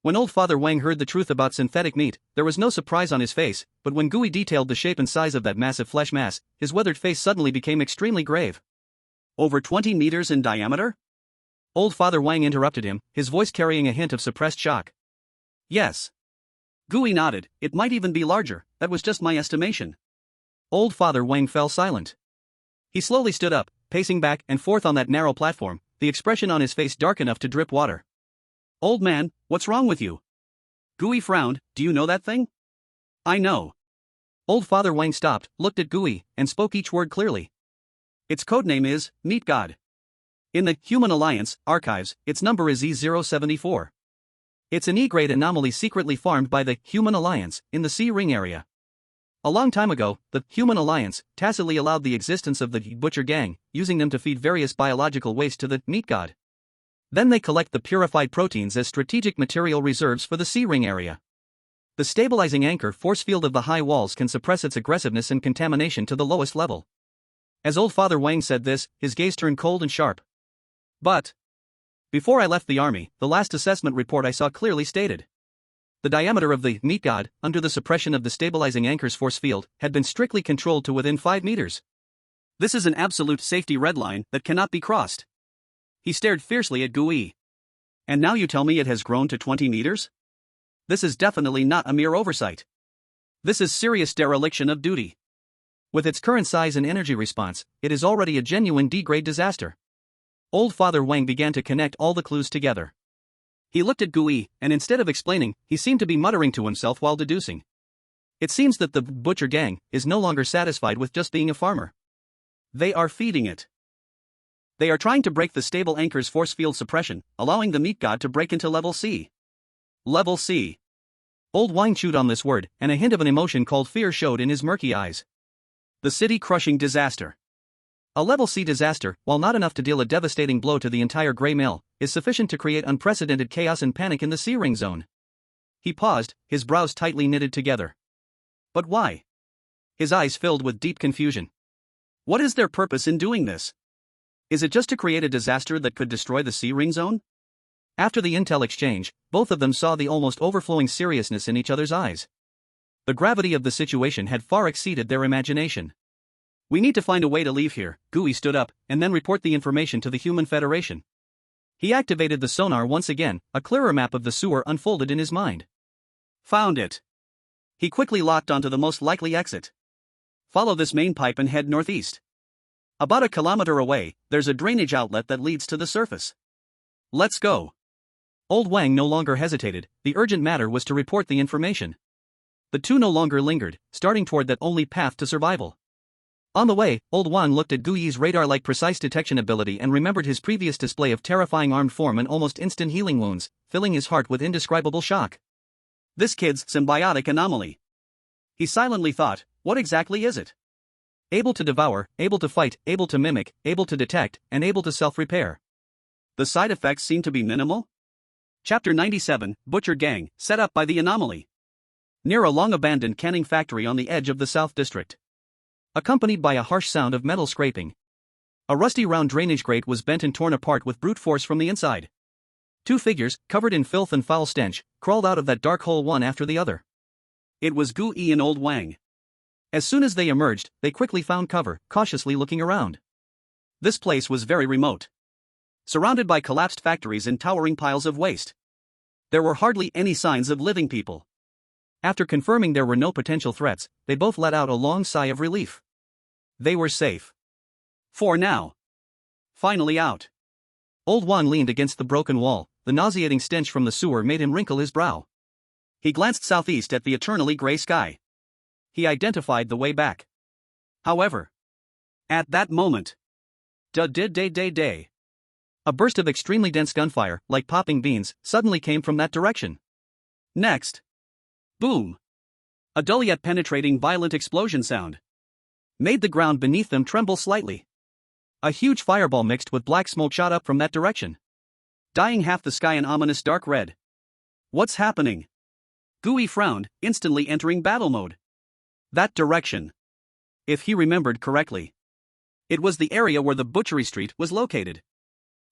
When Old Father Wang heard the truth about synthetic meat, there was no surprise on his face, but when Gui detailed the shape and size of that massive flesh mass, his weathered face suddenly became extremely grave. Over 20 meters in diameter? Old Father Wang interrupted him, his voice carrying a hint of suppressed shock. Yes. Gui nodded. It might even be larger, that was just my estimation. Old Father Wang fell silent. He slowly stood up, pacing back and forth on that narrow platform, the expression on his face dark enough to drip water. Old man, what's wrong with you? Gui frowned. Do you know that thing? I know. Old Father Wang stopped, looked at Gui, and spoke each word clearly. Its codename is Meat God. In the Human Alliance archives, its number is E074. It's an E-grade anomaly secretly farmed by the Human Alliance in the Sea Ring area. A long time ago, the Human Alliance tacitly allowed the existence of the Butcher Gang, using them to feed various biological waste to the Meat God. Then they collect the purified proteins as strategic material reserves for the Sea Ring area. The stabilizing anchor force field of the high walls can suppress its aggressiveness and contamination to the lowest level. As Old Father Wang said this, his gaze turned cold and sharp. But before I left the army, the last assessment report I saw clearly stated the diameter of the Meat God, under the suppression of the stabilizing anchor's force field, had been strictly controlled to within 5 meters. This is an absolute safety red line that cannot be crossed. He stared fiercely at Gui. And now you tell me it has grown to 20 meters? This is definitely not a mere oversight. This is serious dereliction of duty. With its current size and energy response, it is already a genuine D-grade disaster. Old Father Wang began to connect all the clues together. He looked at Gui, and instead of explaining, he seemed to be muttering to himself while deducing. It seems that the Butcher Gang is no longer satisfied with just being a farmer. They are feeding it. They are trying to break the stable anchor's force field suppression, allowing the meat god to break into level C. Level C. Old Wang chewed on this word, and a hint of an emotion called fear showed in his murky eyes. The city-crushing disaster. A level C disaster, while not enough to deal a devastating blow to the entire Grey Mill, is sufficient to create unprecedented chaos and panic in the C-ring zone. He paused, his brows tightly knitted together. But why? His eyes filled with deep confusion. What is their purpose in doing this? Is it just to create a disaster that could destroy the C-ring zone? After the intel exchange, both of them saw the almost overflowing seriousness in each other's eyes. The gravity of the situation had far exceeded their imagination. We need to find a way to leave here. Gui stood up, and then report the information to the Human Federation. He activated the sonar once again, a clearer map of the sewer unfolded in his mind. Found it. He quickly locked onto the most likely exit. Follow this main pipe and head northeast. About a kilometer away, there's a drainage outlet that leads to the surface. Let's go. Old Wang no longer hesitated, the urgent matter was to report the information. The two no longer lingered, starting toward that only path to survival. On the way, Old Wang looked at Gui's radar-like precise detection ability and remembered his previous display of terrifying armed form and almost instant healing wounds, filling his heart with indescribable shock. This kid's symbiotic anomaly. He silently thought, what exactly is it? Able to devour, able to fight, able to mimic, able to detect, and able to self-repair. The side effects seem to be minimal? Chapter 97, Butcher Gang, set up by the anomaly. Near a long-abandoned canning factory on the edge of the South District. Accompanied by a harsh sound of metal scraping. A rusty round drainage grate was bent and torn apart with brute force from the inside. Two figures, covered in filth and foul stench, crawled out of that dark hole one after the other. It was Gui and Old Wang. As soon as they emerged, they quickly found cover, cautiously looking around. This place was very remote. Surrounded by collapsed factories and towering piles of waste. There were hardly any signs of living people. After confirming there were no potential threats, they both let out a long sigh of relief. They were safe. For now. Finally out. Old Wang leaned against the broken wall, the nauseating stench from the sewer made him wrinkle his brow. He glanced southeast at the eternally gray sky. He identified the way back. However, at that moment, a burst of extremely dense gunfire, like popping beans, suddenly came from that direction. Next. Boom. A dull yet penetrating violent explosion sound made the ground beneath them tremble slightly. A huge fireball mixed with black smoke shot up from that direction, dyeing half the sky an ominous dark red. What's happening? Gui frowned, instantly entering battle mode. That direction. If he remembered correctly, it was the area where the butchery street was located.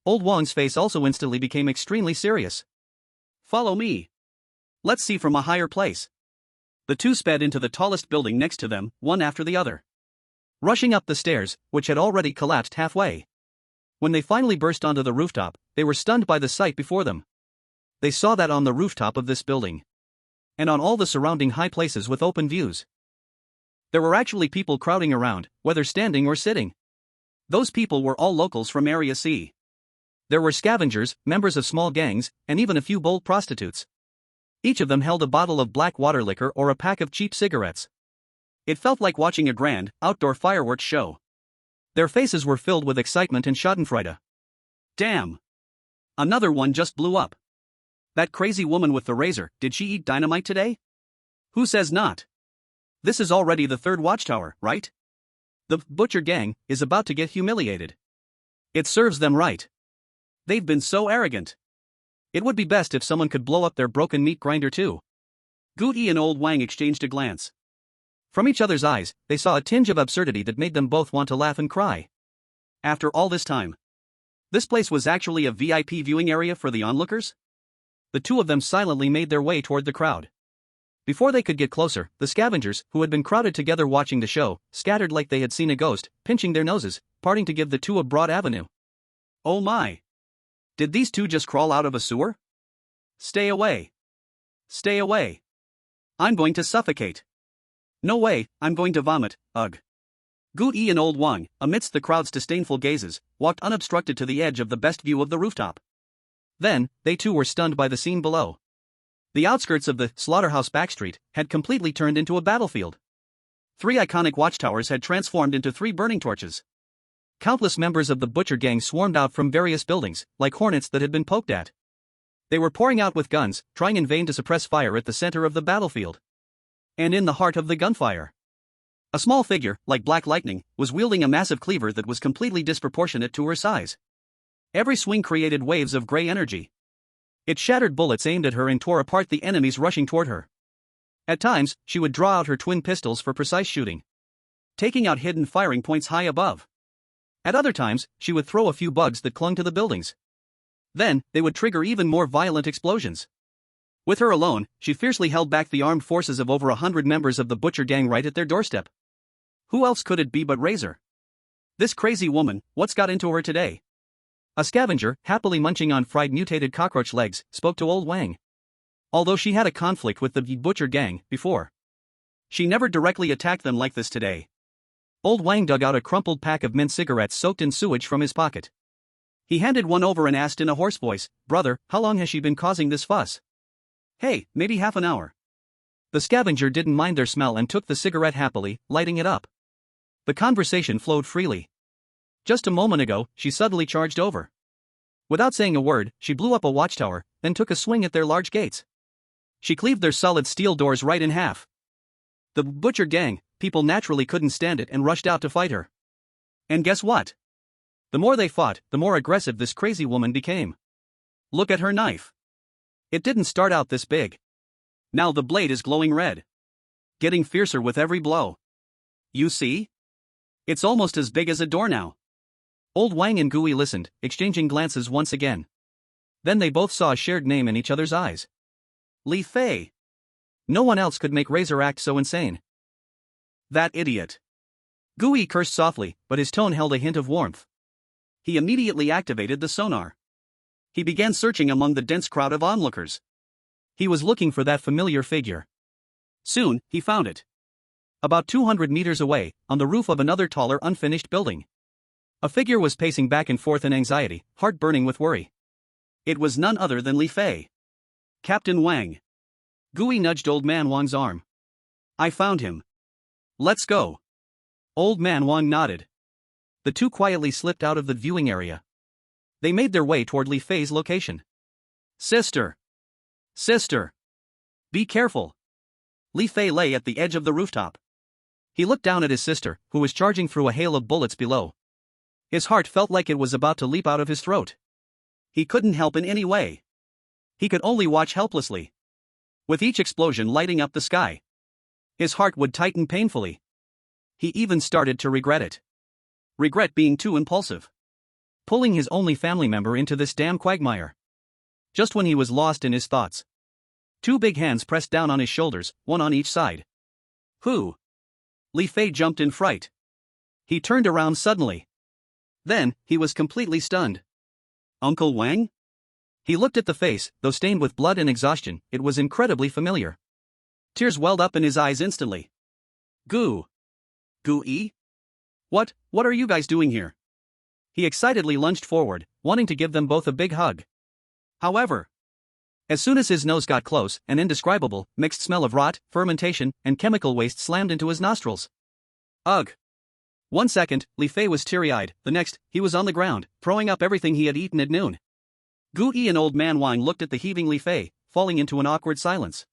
Old Wang's face also instantly became extremely serious. Follow me. Let's see from a higher place. The two sped into the tallest building next to them, one after the other. Rushing up the stairs, which had already collapsed halfway. When they finally burst onto the rooftop, they were stunned by the sight before them. They saw that on the rooftop of this building. And on all the surrounding high places with open views. There were actually people crowding around, whether standing or sitting. Those people were all locals from Area C. There were scavengers, members of small gangs, and even a few bold prostitutes. Each of them held a bottle of black water liquor or a pack of cheap cigarettes. It felt like watching a grand, outdoor fireworks show. Their faces were filled with excitement and schadenfreude. Damn! Another one just blew up. That crazy woman with the razor, did she eat dynamite today? Who says not? This is already the third watchtower, right? The Butcher Gang is about to get humiliated. It serves them right. They've been so arrogant. It would be best if someone could blow up their broken meat grinder too. Gui and Old Wang exchanged a glance. From each other's eyes, they saw a tinge of absurdity that made them both want to laugh and cry. After all this time, this place was actually a VIP viewing area for the onlookers? The two of them silently made their way toward the crowd. Before they could get closer, the scavengers, who had been crowded together watching the show, scattered like they had seen a ghost, pinching their noses, parting to give the two a broad avenue. Oh my! Did these two just crawl out of a sewer? Stay away. Stay away. I'm going to suffocate. No way, I'm going to vomit, ugh. Gui and Old Wang, amidst the crowd's disdainful gazes, walked unobstructed to the edge of the best view of the rooftop. Then, they too were stunned by the scene below. The outskirts of the slaughterhouse backstreet had completely turned into a battlefield. 3 iconic watchtowers had transformed into 3 burning torches. Countless members of the butcher gang swarmed out from various buildings, like hornets that had been poked at. They were pouring out with guns, trying in vain to suppress fire at the center of the battlefield. And in the heart of the gunfire, a small figure, like Black Lightning, was wielding a massive cleaver that was completely disproportionate to her size. Every swing created waves of gray energy. It shattered bullets aimed at her and tore apart the enemies rushing toward her. At times, she would draw out her twin pistols for precise shooting, taking out hidden firing points high above. At other times, she would throw a few bugs that clung to the buildings. Then, they would trigger even more violent explosions. With her alone, she fiercely held back the armed forces of over 100 members of the butcher gang right at their doorstep. Who else could it be but Razor? This crazy woman, what's got into her today? A scavenger, happily munching on fried mutated cockroach legs, spoke to old Wang. Although she had a conflict with the butcher gang before, she never directly attacked them like this today. Old Wang dug out a crumpled pack of mint cigarettes soaked in sewage from his pocket. He handed one over and asked in a hoarse voice, "Brother, how long has she been causing this fuss?" "Hey, maybe half an hour." The scavenger didn't mind their smell and took the cigarette happily, lighting it up. The conversation flowed freely. Just a moment ago, she suddenly charged over. Without saying a word, she blew up a watchtower, then took a swing at their large gates. She cleaved their solid steel doors right in half. The butcher gang, people naturally couldn't stand it and rushed out to fight her. And guess what? The more they fought, the more aggressive this crazy woman became. Look at her knife. It didn't start out this big. Now the blade is glowing red, getting fiercer with every blow. You see? It's almost as big as a door now. Old Wang and Gui listened, exchanging glances once again. Then they both saw a shared name in each other's eyes. Li Fei. No one else could make Razor act so insane. That idiot. Gui cursed softly, but his tone held a hint of warmth. He immediately activated the sonar. He began searching among the dense crowd of onlookers. He was looking for that familiar figure. Soon, he found it. About 200 meters away, on the roof of another taller unfinished building. A figure was pacing back and forth in anxiety, heart burning with worry. It was none other than Li Fei. Captain Wang. Gui nudged Old Man Wang's arm. I found him. Let's go. Old Man Wang nodded. The two quietly slipped out of the viewing area. They made their way toward Li Fei's location. Sister. Sister. Be careful. Li Fei lay at the edge of the rooftop. He looked down at his sister, who was charging through a hail of bullets below. His heart felt like it was about to leap out of his throat. He couldn't help in any way. He could only watch helplessly. With each explosion lighting up the sky, his heart would tighten painfully. He even started to regret it. Regret being too impulsive. Pulling his only family member into this damn quagmire. Just when he was lost in his thoughts, two big hands pressed down on his shoulders, one on each side. Who? Li Fei jumped in fright. He turned around suddenly. Then, he was completely stunned. Uncle Wang? He looked at the face, though stained with blood and exhaustion, it was incredibly familiar. Tears welled up in his eyes instantly. Gui? What are you guys doing here? He excitedly lunged forward, wanting to give them both a big hug. However, as soon as his nose got close, an indescribable, mixed smell of rot, fermentation, and chemical waste slammed into his nostrils. Ugh. 1 second, Li Fei was teary-eyed, the next, he was on the ground, throwing up everything he had eaten at noon. Gui and Old Man Wang looked at the heaving Li Fei, falling into an awkward silence.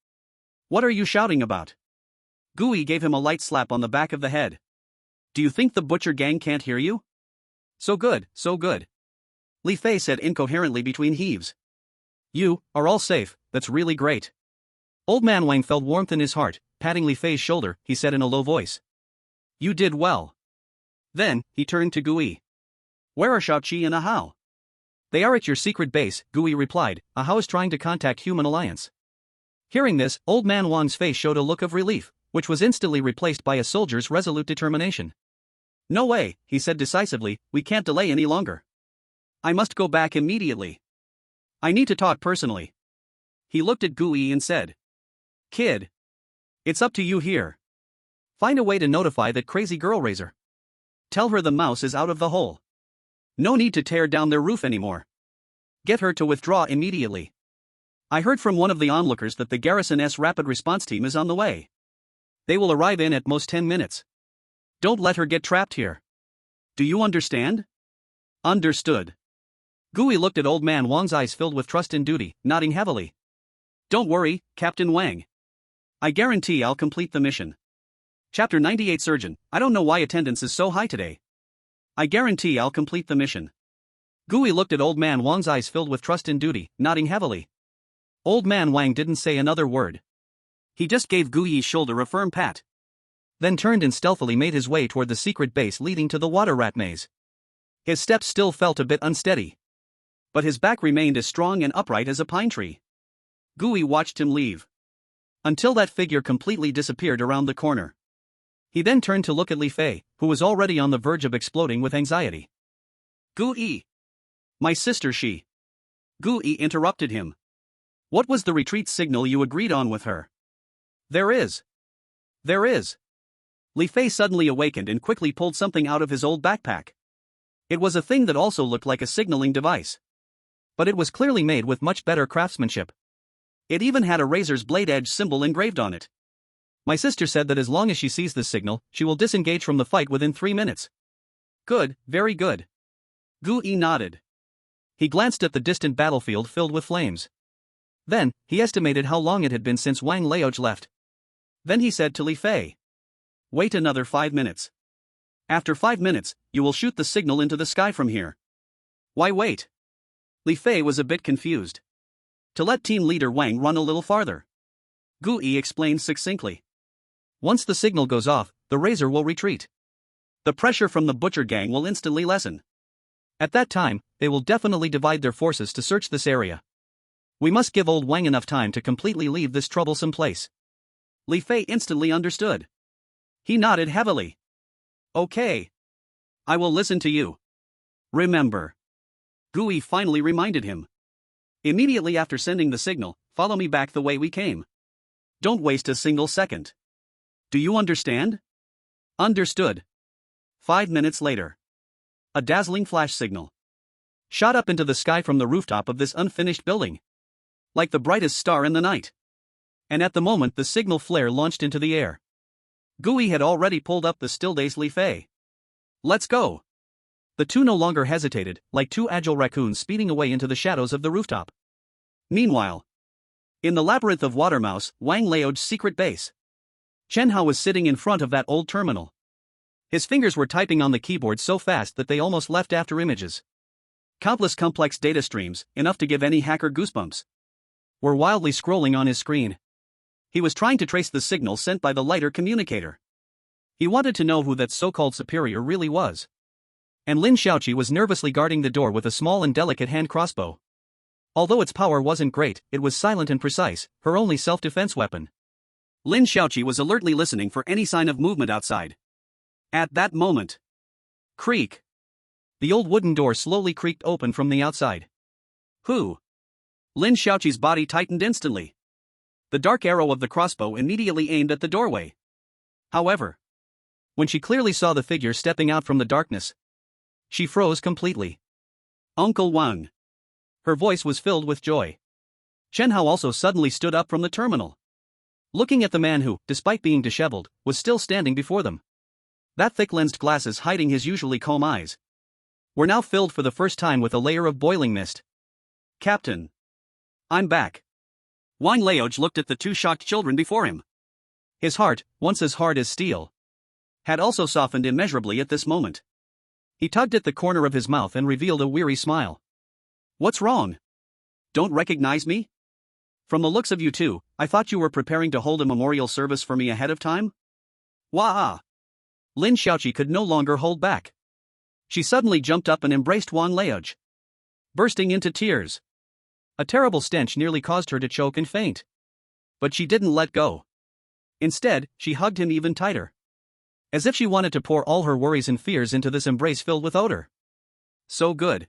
What are you shouting about? Gui gave him a light slap on the back of the head. Do you think the butcher gang can't hear you? So good, so good. Li Fei said incoherently between heaves. You are all safe, that's really great. Old Man Wang felt warmth in his heart, patting Li Fei's shoulder, he said in a low voice. You did well. Then, he turned to Gui. Where are Shaoqi and Ahao? They are at your secret base, Gui replied. Ahao is trying to contact Human Alliance. Hearing this, Old Man Wang's face showed a look of relief, which was instantly replaced by a soldier's resolute determination. No way, he said decisively, we can't delay any longer. I must go back immediately. I need to talk personally. He looked at Gui and said. Kid. It's up to you here. Find a way to notify that crazy girl Razor. Tell her the mouse is out of the hole. No need to tear down their roof anymore. Get her to withdraw immediately. I heard from one of the onlookers that the garrison's rapid response team is on the way. They will arrive in at most 10 minutes. Don't let her get trapped here. Do you understand? Understood. Gui looked at Old Man Wang's eyes filled with trust in duty, nodding heavily. Don't worry, Captain Wang. I guarantee I'll complete the mission. Chapter 98 Surgeon, I don't know why attendance is so high today. I guarantee I'll complete the mission. Gui looked at Old Man Wang's eyes filled with trust in duty, nodding heavily. Old Man Wang didn't say another word. He just gave Gui's shoulder a firm pat. Then turned and stealthily made his way toward the secret base leading to the water rat maze. His steps still felt a bit unsteady. But his back remained as strong and upright as a pine tree. Gui watched him leave. Until that figure completely disappeared around the corner. He then turned to look at Li Fei, who was already on the verge of exploding with anxiety. Gui! My sister she. Gui interrupted him. What was the retreat signal you agreed on with her? There is. Li Fei suddenly awakened and quickly pulled something out of his old backpack. It was a thing that also looked like a signaling device. But it was clearly made with much better craftsmanship. It even had a razor's blade edge symbol engraved on it. My sister said that as long as she sees this signal, she will disengage from the fight within 3 minutes. Good, very good. Gui nodded. He glanced at the distant battlefield filled with flames. Then, he estimated how long it had been since Wang Laoj left. Then he said to Li Fei. Wait another 5 minutes. After 5 minutes, you will shoot the signal into the sky from here. Why wait? Li Fei was a bit confused. To let team leader Wang run a little farther. Gui explained succinctly. Once the signal goes off, the razor will retreat. The pressure from the butcher gang will instantly lessen. At that time, they will definitely divide their forces to search this area. We must give old Wang enough time to completely leave this troublesome place. Li Fei instantly understood. He nodded heavily. Okay. I will listen to you. Remember. Gui finally reminded him. Immediately after sending the signal, follow me back the way we came. Don't waste a single second. Do you understand? Understood. 5 minutes later. A dazzling flash signal shot up into the sky from the rooftop of this unfinished building. Like the brightest star in the night. And at the moment the signal flare launched into the air, Gui had already pulled up the still-dazed Li Fei. Let's go. The two no longer hesitated, like two agile raccoons speeding away into the shadows of the rooftop. Meanwhile, in the labyrinth of Watermouse, Wang Laoj's secret base, Chen Hao was sitting in front of that old terminal. His fingers were typing on the keyboard so fast that they almost left after images. Countless complex data streams, enough to give any hacker goosebumps, were wildly scrolling on his screen. He was trying to trace the signal sent by the lighter communicator. He wanted to know who that so-called superior really was. And Lin Xiaoqi was nervously guarding the door with a small and delicate hand crossbow. Although its power wasn't great, it was silent and precise, her only self-defense weapon. Lin Xiaoqi was alertly listening for any sign of movement outside. At that moment. Creak. The old wooden door slowly creaked open from the outside. Who? Lin Xiaoqi's body tightened instantly. The dark arrow of the crossbow immediately aimed at the doorway. However, when she clearly saw the figure stepping out from the darkness, she froze completely. Uncle Wang. Her voice was filled with joy. Chen Hao also suddenly stood up from the terminal, looking at the man who, despite being disheveled, was still standing before them. That thick-lensed glasses hiding his usually calm eyes were now filled for the first time with a layer of boiling mist. Captain. I'm back. Wang Laoj looked at the two shocked children before him. His heart, once as hard as steel, had also softened immeasurably at this moment. He tugged at the corner of his mouth and revealed a weary smile. What's wrong? Don't recognize me? From the looks of you two, I thought you were preparing to hold a memorial service for me ahead of time? Wah! Lin Xiaoqi could no longer hold back. She suddenly jumped up and embraced Wang Laoj, bursting into tears. A terrible stench nearly caused her to choke and faint. But she didn't let go. Instead, she hugged him even tighter, as if she wanted to pour all her worries and fears into this embrace filled with odor. So good.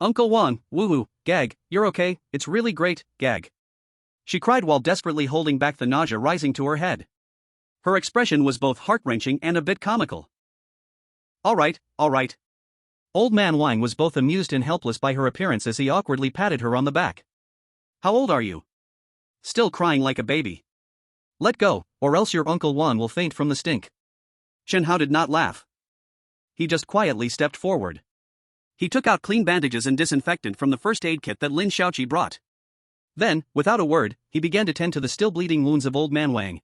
Uncle Wang, woohoo, gag, you're okay, it's really great, gag. She cried while desperately holding back the nausea rising to her head. Her expression was both heart-wrenching and a bit comical. All right. Old Man Wang was both amused and helpless by her appearance as he awkwardly patted her on the back. How old are you? Still crying like a baby. Let go, or else your Uncle Wan will faint from the stink. Chen Hao did not laugh. He just quietly stepped forward. He took out clean bandages and disinfectant from the first aid kit that Lin Xiaoqi brought. Then, without a word, he began to tend to the still bleeding wounds of Old Man Wang.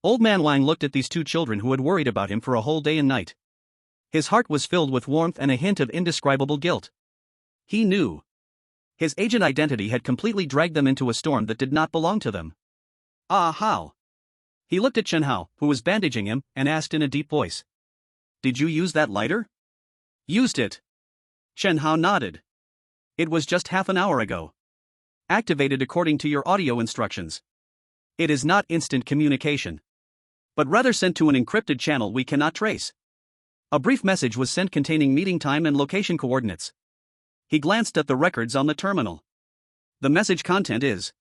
Old Man Wang looked at these two children who had worried about him for a whole day and night. His heart was filled with warmth and a hint of indescribable guilt. He knew. His agent identity had completely dragged them into a storm that did not belong to them. Ah, how? He looked at Chen Hao, who was bandaging him, and asked in a deep voice. Did you use that lighter? Used it. Chen Hao nodded. It was just half an hour ago. Activated according to your audio instructions. It is not instant communication, but rather sent to an encrypted channel we cannot trace. A brief message was sent containing meeting time and location coordinates. He glanced at the records on the terminal. The message content is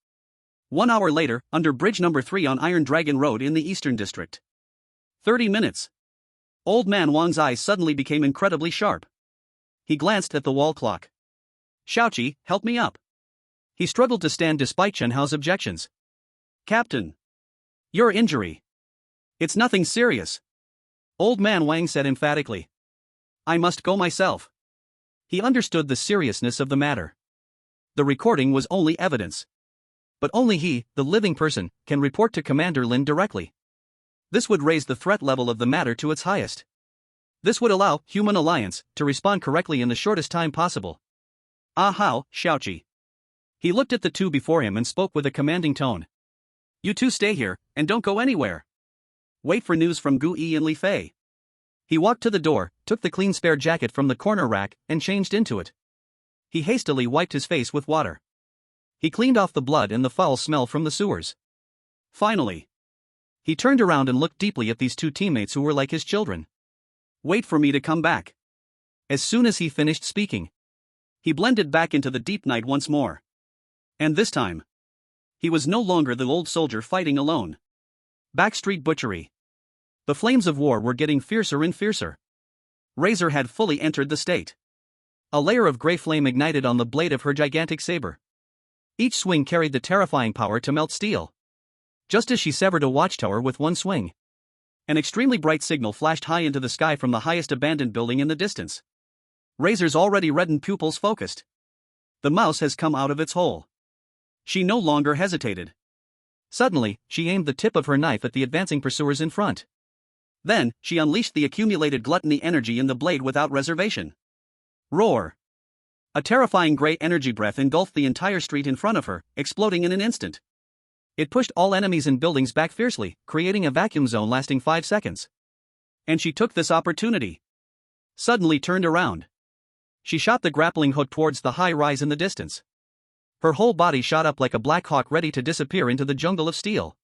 1 hour later, under bridge number 3 on Iron Dragon Road in the Eastern District. 30 minutes. Old Man Wang's eyes suddenly became incredibly sharp. He glanced at the wall clock. Xiaoqi, help me up. He struggled to stand despite Chen Hao's objections. Captain. Your injury. It's nothing serious. Old Man Wang said emphatically. I must go myself. He understood the seriousness of the matter. The recording was only evidence. But only he, the living person, can report to Commander Lin directly. This would raise the threat level of the matter to its highest. This would allow Human Alliance to respond correctly in the shortest time possible. Ah how, Xiaoqi. He looked at the two before him and spoke with a commanding tone. You two stay here, and don't go anywhere. Wait for news from Gu Yi and Li Fei. He walked to the door, took the clean spare jacket from the corner rack, and changed into it. He hastily wiped his face with water. He cleaned off the blood and the foul smell from the sewers. Finally, he turned around and looked deeply at these two teammates who were like his children. Wait for me to come back. As soon as he finished speaking, he blended back into the deep night once more. And this time, he was no longer the old soldier fighting alone. Backstreet butchery. The flames of war were getting fiercer and fiercer. Razor had fully entered the state. A layer of gray flame ignited on the blade of her gigantic saber. Each swing carried the terrifying power to melt steel. Just as she severed a watchtower with one swing, an extremely bright signal flashed high into the sky from the highest abandoned building in the distance. Razor's already reddened pupils focused. The mouse has come out of its hole. She no longer hesitated. Suddenly, she aimed the tip of her knife at the advancing pursuers in front. Then, she unleashed the accumulated gluttony energy in the blade without reservation. Roar! A terrifying gray energy breath engulfed the entire street in front of her, exploding in an instant. It pushed all enemies and buildings back fiercely, creating a vacuum zone lasting 5 seconds. And she took this opportunity. Suddenly turned around. She shot the grappling hook towards the high rise in the distance. Her whole body shot up like a black hawk ready to disappear into the jungle of steel.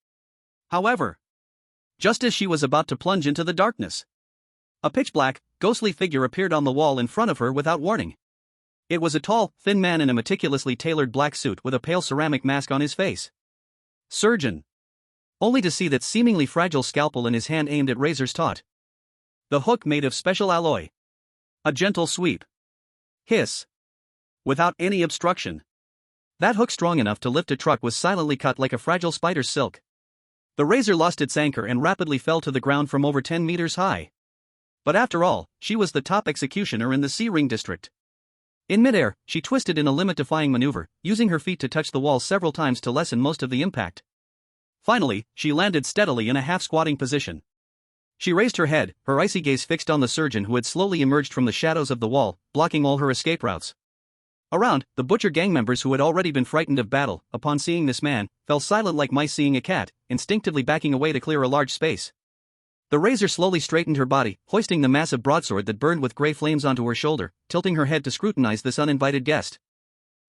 However, just as she was about to plunge into the darkness, a pitch-black, ghostly figure appeared on the wall in front of her without warning. It was a tall, thin man in a meticulously tailored black suit with a pale ceramic mask on his face. Surgeon. Only to see that seemingly fragile scalpel in his hand aimed at Razor's taut. The hook made of special alloy. A gentle sweep. Hiss. Without any obstruction. That hook strong enough to lift a truck was silently cut like a fragile spider's silk. The razor lost its anchor and rapidly fell to the ground from over 10 meters high. But after all, she was the top executioner in the C-Ring district. In midair, she twisted in a limit-defying maneuver, using her feet to touch the wall several times to lessen most of the impact. Finally, she landed steadily in a half-squatting position. She raised her head, her icy gaze fixed on the surgeon who had slowly emerged from the shadows of the wall, blocking all her escape routes. Around, the butcher gang members who had already been frightened of battle, upon seeing this man, fell silent like mice seeing a cat, instinctively backing away to clear a large space. The razor slowly straightened her body, hoisting the massive broadsword that burned with gray flames onto her shoulder, tilting her head to scrutinize this uninvited guest.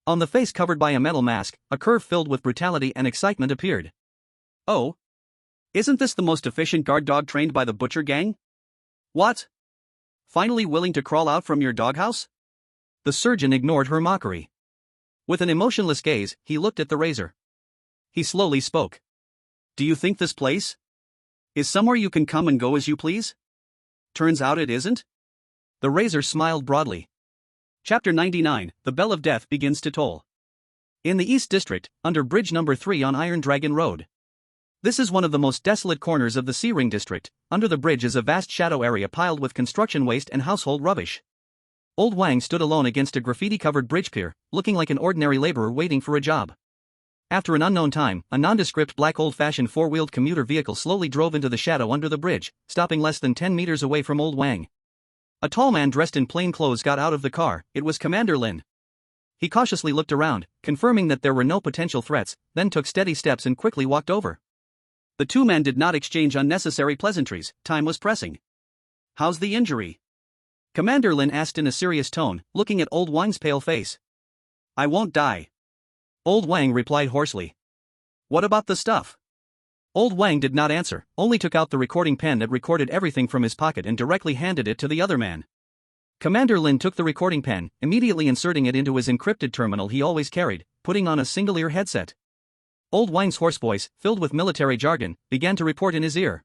On the face covered by a metal mask, a curve filled with brutality and excitement appeared. Oh? Isn't this the most efficient guard dog trained by the butcher gang? What? Finally willing to crawl out from your doghouse? The surgeon ignored her mockery. With an emotionless gaze, he looked at the razor. He slowly spoke. Do you think this place is somewhere you can come and go as you please? Turns out it isn't? The razor smiled broadly. Chapter 99, The Bell of Death begins to toll. In the East District, under bridge number 3 on Iron Dragon Road. This is one of the most desolate corners of the C-Ring district, under the bridge is a vast shadow area piled with construction waste and household rubbish. Old Wang stood alone against a graffiti-covered bridge pier, looking like an ordinary laborer waiting for a job. After an unknown time, a nondescript black old-fashioned four-wheeled commuter vehicle slowly drove into the shadow under the bridge, stopping less than 10 meters away from Old Wang. A tall man dressed in plain clothes got out of the car. It was Commander Lin. He cautiously looked around, confirming that there were no potential threats, then took steady steps and quickly walked over. The two men did not exchange unnecessary pleasantries. Time was pressing. "How's the injury?" Commander Lin asked in a serious tone, looking at Old Wang's pale face. "I won't die." Old Wang replied hoarsely. "What about the stuff?" Old Wang did not answer, only took out the recording pen that recorded everything from his pocket and directly handed it to the other man. Commander Lin took the recording pen, immediately inserting it into his encrypted terminal he always carried, putting on a single-ear headset. Old Wang's hoarse voice, filled with military jargon, began to report in his ear.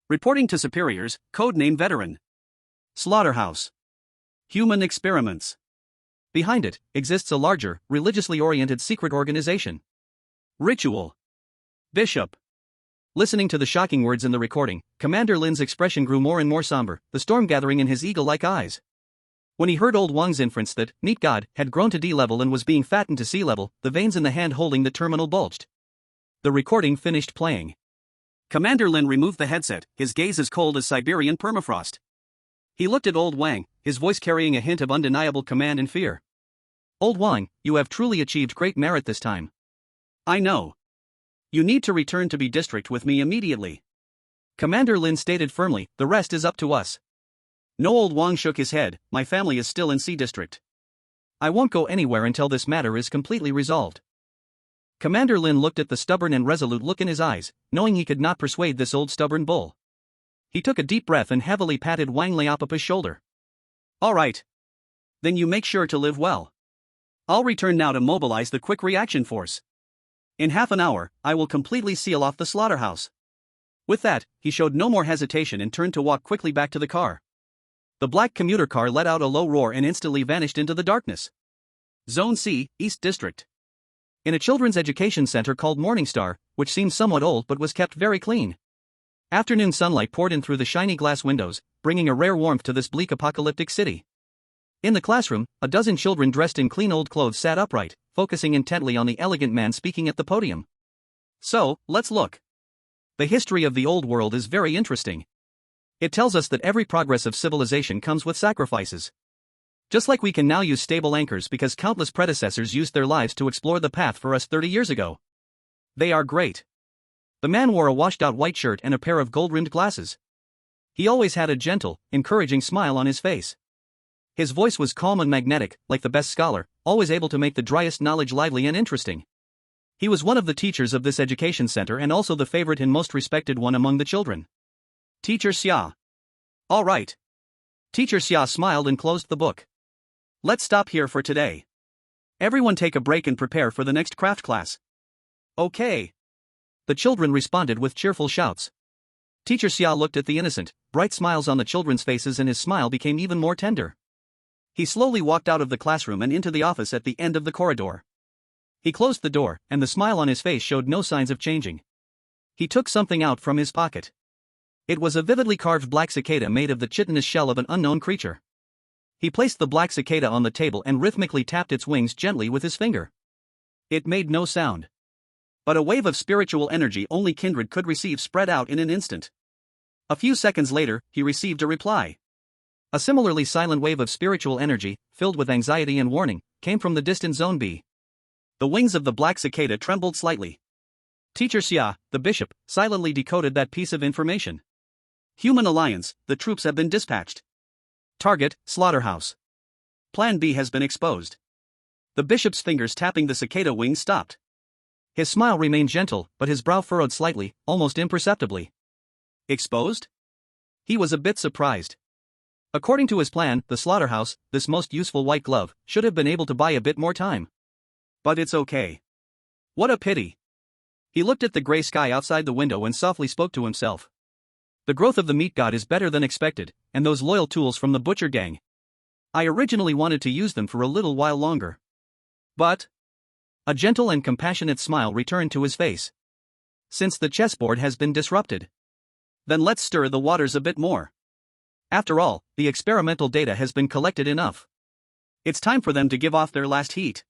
"Reporting to superiors, codename Veteran. Slaughterhouse. Human experiments. Behind it, exists a larger, religiously oriented secret organization. Ritual. Bishop." Listening to the shocking words in the recording, Commander Lin's expression grew more and more somber, the storm gathering in his eagle-like eyes. When he heard Old Wang's inference that, meat god, had grown to D-level and was being fattened to C-level, the veins in the hand holding the terminal bulged. The recording finished playing. Commander Lin removed the headset, his gaze as cold as Siberian permafrost. He looked at Old Wang, his voice carrying a hint of undeniable command and fear. "Old Wang, you have truly achieved great merit this time. I know. You need to return to B District with me immediately." Commander Lin stated firmly, "The rest is up to us." No. Old Wang shook his head. "My family is still in C District. I won't go anywhere until this matter is completely resolved." Commander Lin looked at the stubborn and resolute look in his eyes, knowing he could not persuade this old stubborn bull. He took a deep breath and heavily patted Wang Liapapa's shoulder. "All right. Then you make sure to live well. I'll return now to mobilize the quick reaction force. In half an hour, I will completely seal off the slaughterhouse." With that, he showed no more hesitation and turned to walk quickly back to the car. The black commuter car let out a low roar and instantly vanished into the darkness. Zone C, East District. In a children's education center called Morningstar, which seemed somewhat old but was kept very clean. Afternoon sunlight poured in through the shiny glass windows, bringing a rare warmth to this bleak apocalyptic city. In the classroom, a dozen children dressed in clean old clothes sat upright, focusing intently on the elegant man speaking at the podium. "So, let's look. The history of the old world is very interesting. It tells us that every progress of civilization comes with sacrifices. Just like we can now use stable anchors because countless predecessors used their lives to explore the path for us 30 years ago. They are great." The man wore a washed-out white shirt and a pair of gold-rimmed glasses. He always had a gentle, encouraging smile on his face. His voice was calm and magnetic, like the best scholar, always able to make the driest knowledge lively and interesting. He was one of the teachers of this education center and also the favorite and most respected one among the children. "Teacher Xia." "All right." Teacher Xia smiled and closed the book. "Let's stop here for today. Everyone take a break and prepare for the next craft class." "Okay." The children responded with cheerful shouts. Teacher Xia looked at the innocent, bright smiles on the children's faces and his smile became even more tender. He slowly walked out of the classroom and into the office at the end of the corridor. He closed the door, and the smile on his face showed no signs of changing. He took something out from his pocket. It was a vividly carved black cicada made of the chitinous shell of an unknown creature. He placed the black cicada on the table and rhythmically tapped its wings gently with his finger. It made no sound. But a wave of spiritual energy only kindred could receive spread out in an instant. A few seconds later, he received a reply. A similarly silent wave of spiritual energy, filled with anxiety and warning, came from the distant Zone B. The wings of the black cicada trembled slightly. Teacher Xia, the bishop, silently decoded that piece of information. "Human Alliance, the troops have been dispatched. Target, slaughterhouse. Plan B has been exposed." The bishop's fingers tapping the cicada wings stopped. His smile remained gentle, but his brow furrowed slightly, almost imperceptibly. "Exposed?" He was a bit surprised. According to his plan, the slaughterhouse, this most useful white glove, should have been able to buy a bit more time. But it's okay. What a pity. He looked at the gray sky outside the window and softly spoke to himself. The growth of the meat god is better than expected, and those loyal tools from the butcher gang. I originally wanted to use them for a little while longer. But a gentle and compassionate smile returned to his face. Since the chessboard has been disrupted. Then let's stir the waters a bit more. After all, the experimental data has been collected enough. It's time for them to give off their last heat.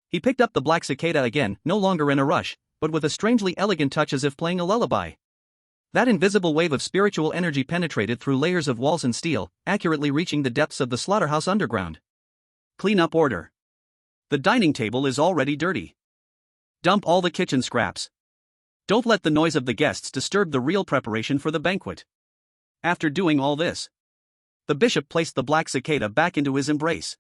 He picked up the black cicada again, no longer in a rush, but with a strangely elegant touch as if playing a lullaby. That invisible wave of spiritual energy penetrated through layers of walls and steel, accurately reaching the depths of the slaughterhouse underground. Clean up order. The dining table is already dirty. Dump all the kitchen scraps. Don't let the noise of the guests disturb the real preparation for the banquet. After doing all this, the bishop placed the black cicada back into his embrace.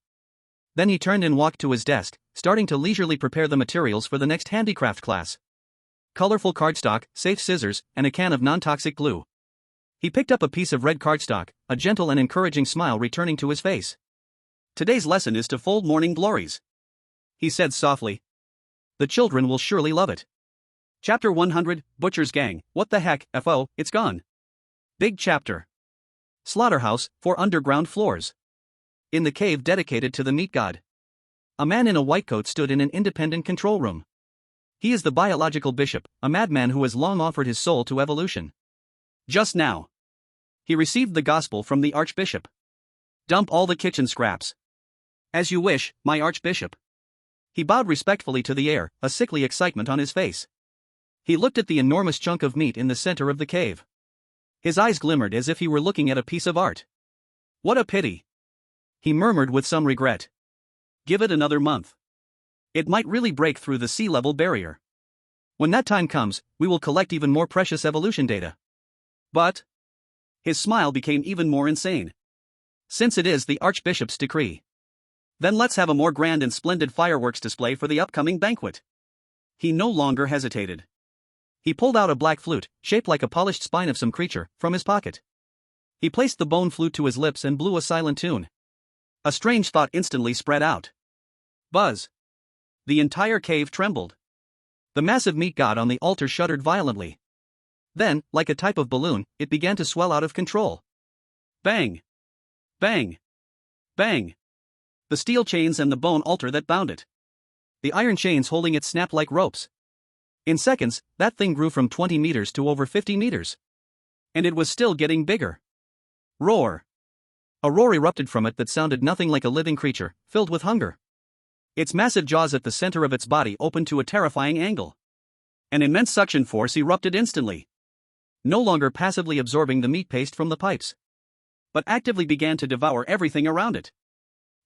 Then he turned and walked to his desk, starting to leisurely prepare the materials for the next handicraft class. Colorful cardstock, safe scissors, and a can of non-toxic glue. He picked up a piece of red cardstock, a gentle and encouraging smile returning to his face. Today's lesson is to fold morning glories, he said softly. The children will surely love it. Chapter 100, Butcher's Gang, what the heck, FO, it's gone. Big chapter. Slaughterhouse, 4 underground floors. In the cave dedicated to the meat god, a man in a white coat stood in an independent control room. He is the biological bishop, a madman who has long offered his soul to evolution. Just now, he received the gospel from the archbishop. Dump all the kitchen scraps. As you wish, my archbishop. He bowed respectfully to the air, a sickly excitement on his face. He looked at the enormous chunk of meat in the center of the cave. His eyes glimmered as if he were looking at a piece of art. What a pity, he murmured with some regret. Give it another month. It might really break through the sea level barrier. When that time comes, we will collect even more precious evolution data. But his smile became even more insane. Since it is the archbishop's decree, then let's have a more grand and splendid fireworks display for the upcoming banquet. He no longer hesitated. He pulled out a black flute, shaped like a polished spine of some creature, from his pocket. He placed the bone flute to his lips and blew a silent tune. A strange thought instantly spread out. Buzz. The entire cave trembled. The massive meat god on the altar shuddered violently. Then, like a type of balloon, it began to swell out of control. Bang! Bang! Bang! The steel chains and the bone altar that bound it. The iron chains holding it snapped like ropes. In seconds, that thing grew from 20 meters to over 50 meters. And it was still getting bigger. Roar! A roar erupted from it that sounded nothing like a living creature, filled with hunger. Its massive jaws at the center of its body opened to a terrifying angle. An immense suction force erupted instantly. No longer passively absorbing the meat paste from the pipes, but actively began to devour everything around it.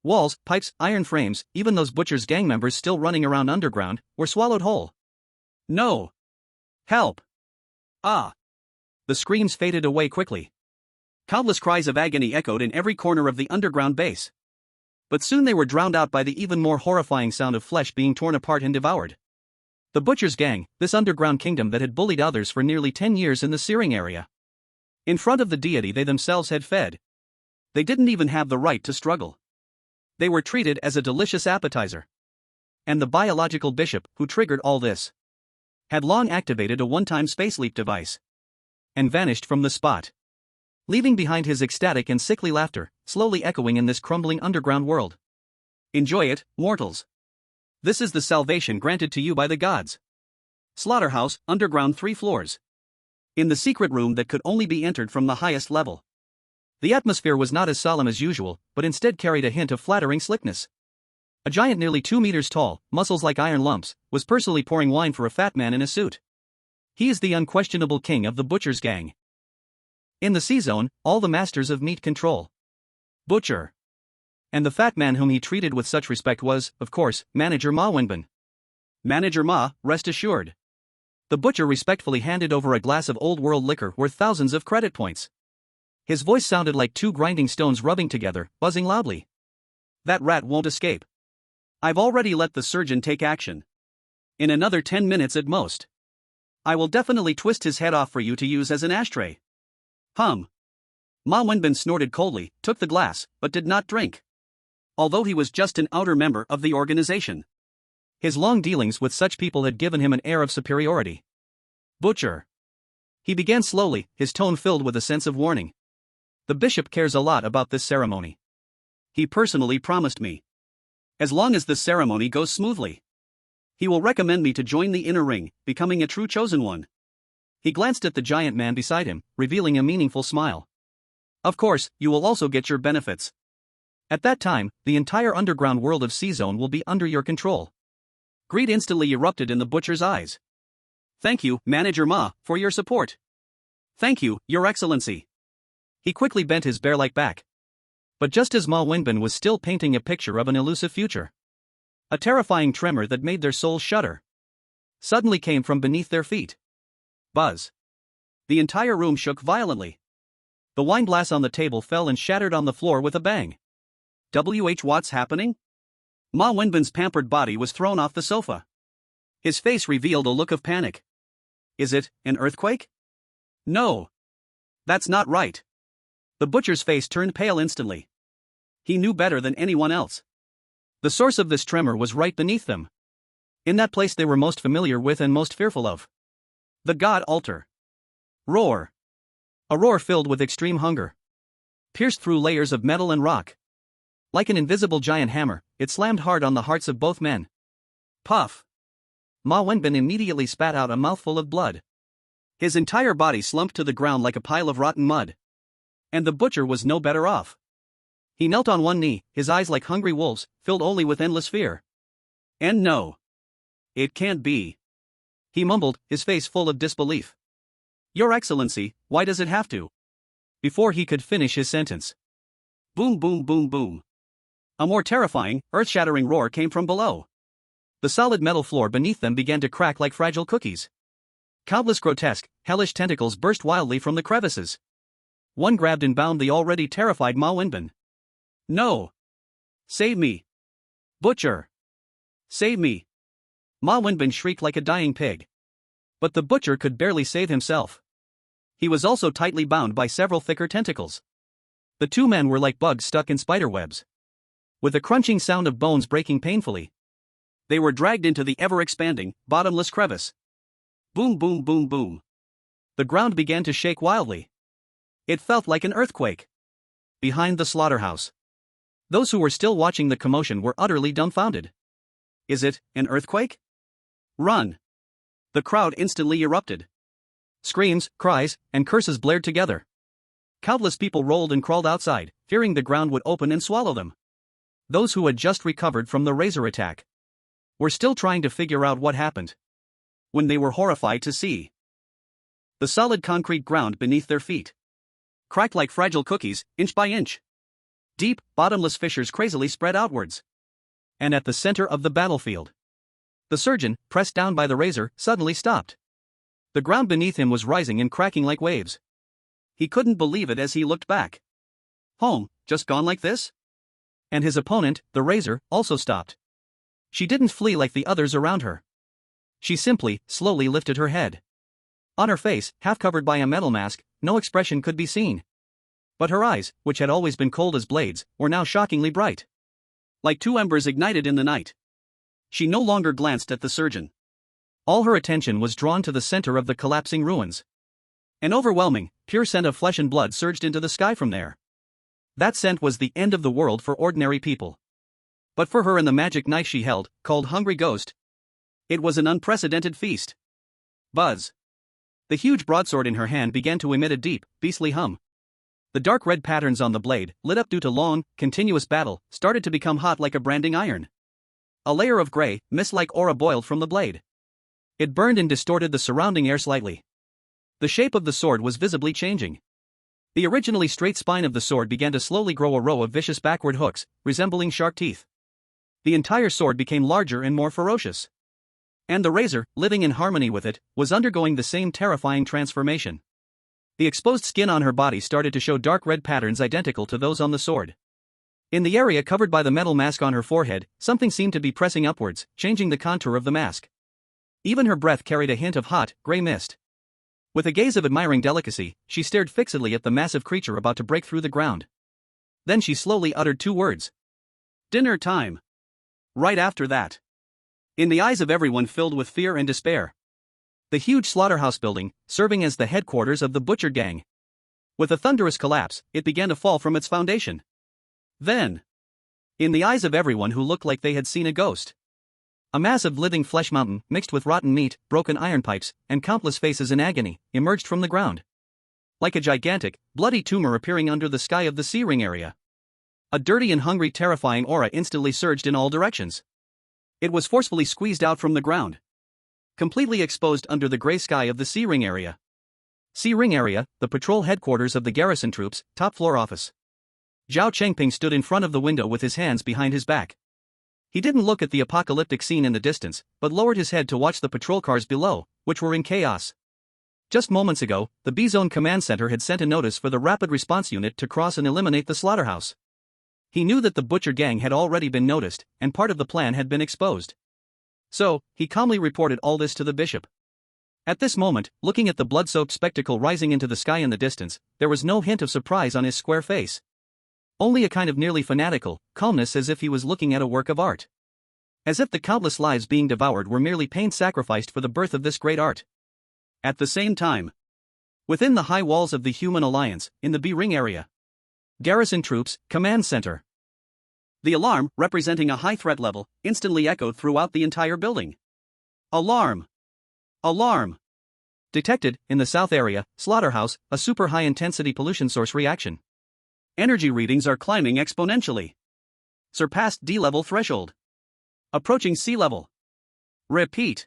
Walls, pipes, iron frames, even those Butcher's Gang members still running around underground, were swallowed whole. No! Help! Ah! The screams faded away quickly. Countless cries of agony echoed in every corner of the underground base. But soon they were drowned out by the even more horrifying sound of flesh being torn apart and devoured. The Butcher's Gang, this underground kingdom that had bullied others for nearly 10 years in the searing area. In front of the deity they themselves had fed. They didn't even have the right to struggle. They were treated as a delicious appetizer. And the biological bishop, who triggered all this, had long activated a one-time space leap device and vanished from the spot, leaving behind his ecstatic and sickly laughter, slowly echoing in this crumbling underground world. Enjoy it, mortals. This is the salvation granted to you by the gods. Slaughterhouse, underground 3 floors. In the secret room that could only be entered from the highest level. The atmosphere was not as solemn as usual, but instead carried a hint of flattering slickness. A giant nearly 2 meters tall, muscles like iron lumps, was personally pouring wine for a fat man in a suit. He is the unquestionable king of the Butcher's Gang. In the C-Zone, all the masters of meat control. Butcher. And the fat man whom he treated with such respect was, of course, Manager Ma Wenbin. Manager Ma, rest assured. The butcher respectfully handed over a glass of old-world liquor worth thousands of credit points. His voice sounded like 2 grinding stones rubbing together, buzzing loudly. That rat won't escape. I've already let the surgeon take action. In another 10 minutes at most, I will definitely twist his head off for you to use as an ashtray. Ma Wenbin snorted coldly, took the glass, but did not drink. Although he was just an outer member of the organization, his long dealings with such people had given him an air of superiority. Butcher. He began slowly, his tone filled with a sense of warning. The bishop cares a lot about this ceremony. He personally promised me, as long as this ceremony goes smoothly, he will recommend me to join the inner ring, becoming a true chosen one. He glanced at the giant man beside him, revealing a meaningful smile. Of course, you will also get your benefits. At that time, the entire underground world of C-Zone will be under your control. Greed instantly erupted in the butcher's eyes. Thank you, Manager Ma, for your support. Thank you, Your Excellency. He quickly bent his bear-like back. But just as Ma Wenbin was still painting a picture of an elusive future, a terrifying tremor that made their souls shudder suddenly came from beneath their feet. Buzz. The entire room shook violently. The wine glass on the table fell and shattered on the floor with a bang. What's happening? Ma Wenbin's pampered body was thrown off the sofa. His face revealed a look of panic. Is it an earthquake? No. That's not right. The butcher's face turned pale instantly. He knew better than anyone else. The source of this tremor was right beneath them. In that place they were most familiar with and most fearful of. The god altar. Roar. A roar filled with extreme hunger. Pierced through layers of metal and rock. Like an invisible giant hammer, it slammed hard on the hearts of both men. Puff. Ma Wenbin immediately spat out a mouthful of blood. His entire body slumped to the ground like a pile of rotten mud. And the butcher was no better off. He knelt on one knee, his eyes like hungry wolves, filled only with endless fear. And no. It can't be. He mumbled, his face full of disbelief. Your Excellency, why does it have to? Before he could finish his sentence. Boom, boom, boom, boom. A more terrifying, earth-shattering roar came from below. The solid metal floor beneath them began to crack like fragile cookies. Countless grotesque, hellish tentacles burst wildly from the crevices. One grabbed and bound the already terrified Ma Wenbin. No! Save me! Butcher! Save me! Ma Wenbin shrieked like a dying pig. But the butcher could barely save himself. He was also tightly bound by several thicker tentacles. The two men were like bugs stuck in spiderwebs. With a crunching sound of bones breaking painfully, they were dragged into the ever-expanding, bottomless crevice. Boom, boom, boom, boom. The ground began to shake wildly. It felt like an earthquake. Behind the slaughterhouse, those who were still watching the commotion were utterly dumbfounded. Is it an earthquake? Run! The crowd instantly erupted. Screams, cries, and curses blared together. Countless people rolled and crawled outside, fearing the ground would open and swallow them. Those who had just recovered from the razor attack were still trying to figure out what happened, when they were horrified to see the solid concrete ground beneath their feet cracked like fragile cookies, inch by inch. Deep, bottomless fissures crazily spread outwards. And at the center of the battlefield, the surgeon, pressed down by the razor, suddenly stopped. The ground beneath him was rising and cracking like waves. He couldn't believe it as he looked back. Home, just gone like this? And his opponent, the razor, also stopped. She didn't flee like the others around her. She simply, slowly lifted her head. On her face, half covered by a metal mask, no expression could be seen. But her eyes, which had always been cold as blades, were now shockingly bright. Like two embers ignited in the night. She no longer glanced at the surgeon. All her attention was drawn to the center of the collapsing ruins. An overwhelming, pure scent of flesh and blood surged into the sky from there. That scent was the end of the world for ordinary people. But for her and the magic knife she held, called Hungry Ghost, it was an unprecedented feast. Buzz. The huge broadsword in her hand began to emit a deep, beastly hum. The dark red patterns on the blade, lit up due to long, continuous battle, started to become hot like a branding iron. A layer of gray, mist-like aura boiled from the blade. It burned and distorted the surrounding air slightly. The shape of the sword was visibly changing. The originally straight spine of the sword began to slowly grow a row of vicious backward hooks, resembling shark teeth. The entire sword became larger and more ferocious. And the razor, living in harmony with it, was undergoing the same terrifying transformation. The exposed skin on her body started to show dark red patterns identical to those on the sword. In the area covered by the metal mask on her forehead, something seemed to be pressing upwards, changing the contour of the mask. Even her breath carried a hint of hot, gray mist. With a gaze of admiring delicacy, she stared fixedly at the massive creature about to break through the ground. Then she slowly uttered two words. Dinner time. Right after that, in the eyes of everyone filled with fear and despair, the huge slaughterhouse building, serving as the headquarters of the butcher gang. With a thunderous collapse, it began to fall from its foundation. Then, in the eyes of everyone who looked like they had seen a ghost, A massive living flesh mountain, mixed with rotten meat, broken iron pipes, and countless faces in agony, emerged from the ground. Like a gigantic, bloody tumor appearing under the sky of the sea ring area. A dirty and hungry terrifying aura instantly surged in all directions. It was forcefully squeezed out from the ground. Completely exposed under the gray sky of the sea ring area. Sea ring area, the patrol headquarters of the garrison troops, top floor office. Zhao Chengping stood in front of the window with his hands behind his back. He didn't look at the apocalyptic scene in the distance, but lowered his head to watch the patrol cars below, which were in chaos. Just moments ago, the B-Zone Command Center had sent a notice for the Rapid Response Unit to cross and eliminate the slaughterhouse. He knew that the Butcher Gang had already been noticed, and part of the plan had been exposed. So, he calmly reported all this to the bishop. At this moment, looking at the blood-soaked spectacle rising into the sky in the distance, there was no hint of surprise on his square face. Only a kind of nearly fanatical calmness, as if he was looking at a work of art. As if the countless lives being devoured were merely pain sacrificed for the birth of this great art. At the same time, within the high walls of the Human Alliance, in the B-Ring area, Garrison Troops, Command Center. The alarm, representing a high threat level, instantly echoed throughout the entire building. Alarm! Alarm! Detected, in the south area, slaughterhouse, a super high-intensity pollution source reaction. Energy readings are climbing exponentially. Surpassed D-level threshold. Approaching sea level. Repeat.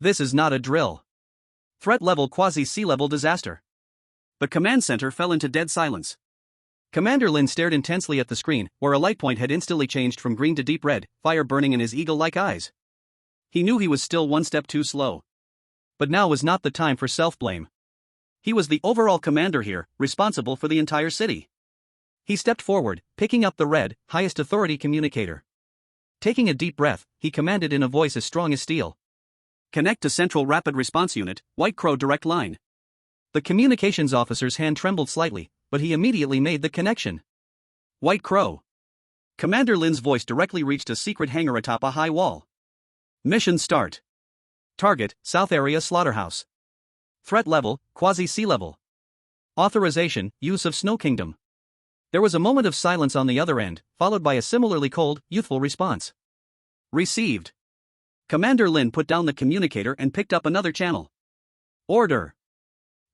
This is not a drill. Threat level quasi-sea level disaster. The command center fell into dead silence. Commander Lin stared intensely at the screen, where a light point had instantly changed from green to deep red, fire burning in his eagle-like eyes. He knew he was still one step too slow. But now was not the time for self-blame. He was the overall commander here, responsible for the entire city. He stepped forward, picking up the red, highest authority communicator. Taking a deep breath, he commanded in a voice as strong as steel. Connect to Central Rapid Response Unit, White Crow direct line. The communications officer's hand trembled slightly, but he immediately made the connection. White Crow. Commander Lin's voice directly reached a secret hangar atop a high wall. Mission start. Target, South Area Slaughterhouse. Threat level, quasi-sea level. Authorization, use of Snow Kingdom. There was a moment of silence on the other end, followed by a similarly cold, youthful response. Received. Commander Lin put down the communicator and picked up another channel. Order.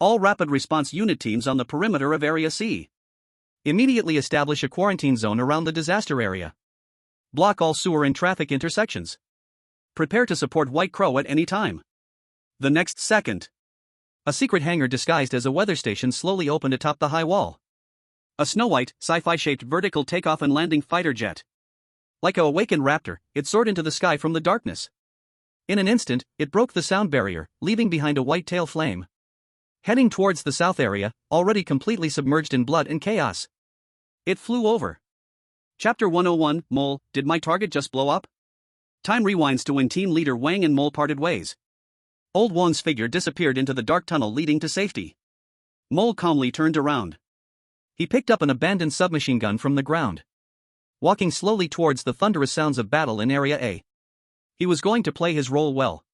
All rapid response unit teams on the perimeter of Area C. Immediately establish a quarantine zone around the disaster area. Block all sewer and traffic intersections. Prepare to support White Crow at any time. The next second, a secret hangar disguised as a weather station slowly opened atop the high wall. A snow-white, sci-fi-shaped vertical takeoff and landing fighter jet. Like a awakened raptor, it soared into the sky from the darkness. In an instant, it broke the sound barrier, leaving behind a white tail flame. Heading towards the south area, already completely submerged in blood and chaos. It flew over. Chapter 101, Mole, did my target just blow up? Time rewinds to when team leader Wang and Mole parted ways. Old Wang's figure disappeared into the dark tunnel leading to safety. Mole calmly turned around. He picked up an abandoned submachine gun from the ground. Walking slowly towards the thunderous sounds of battle in Area A. He was going to play his role well.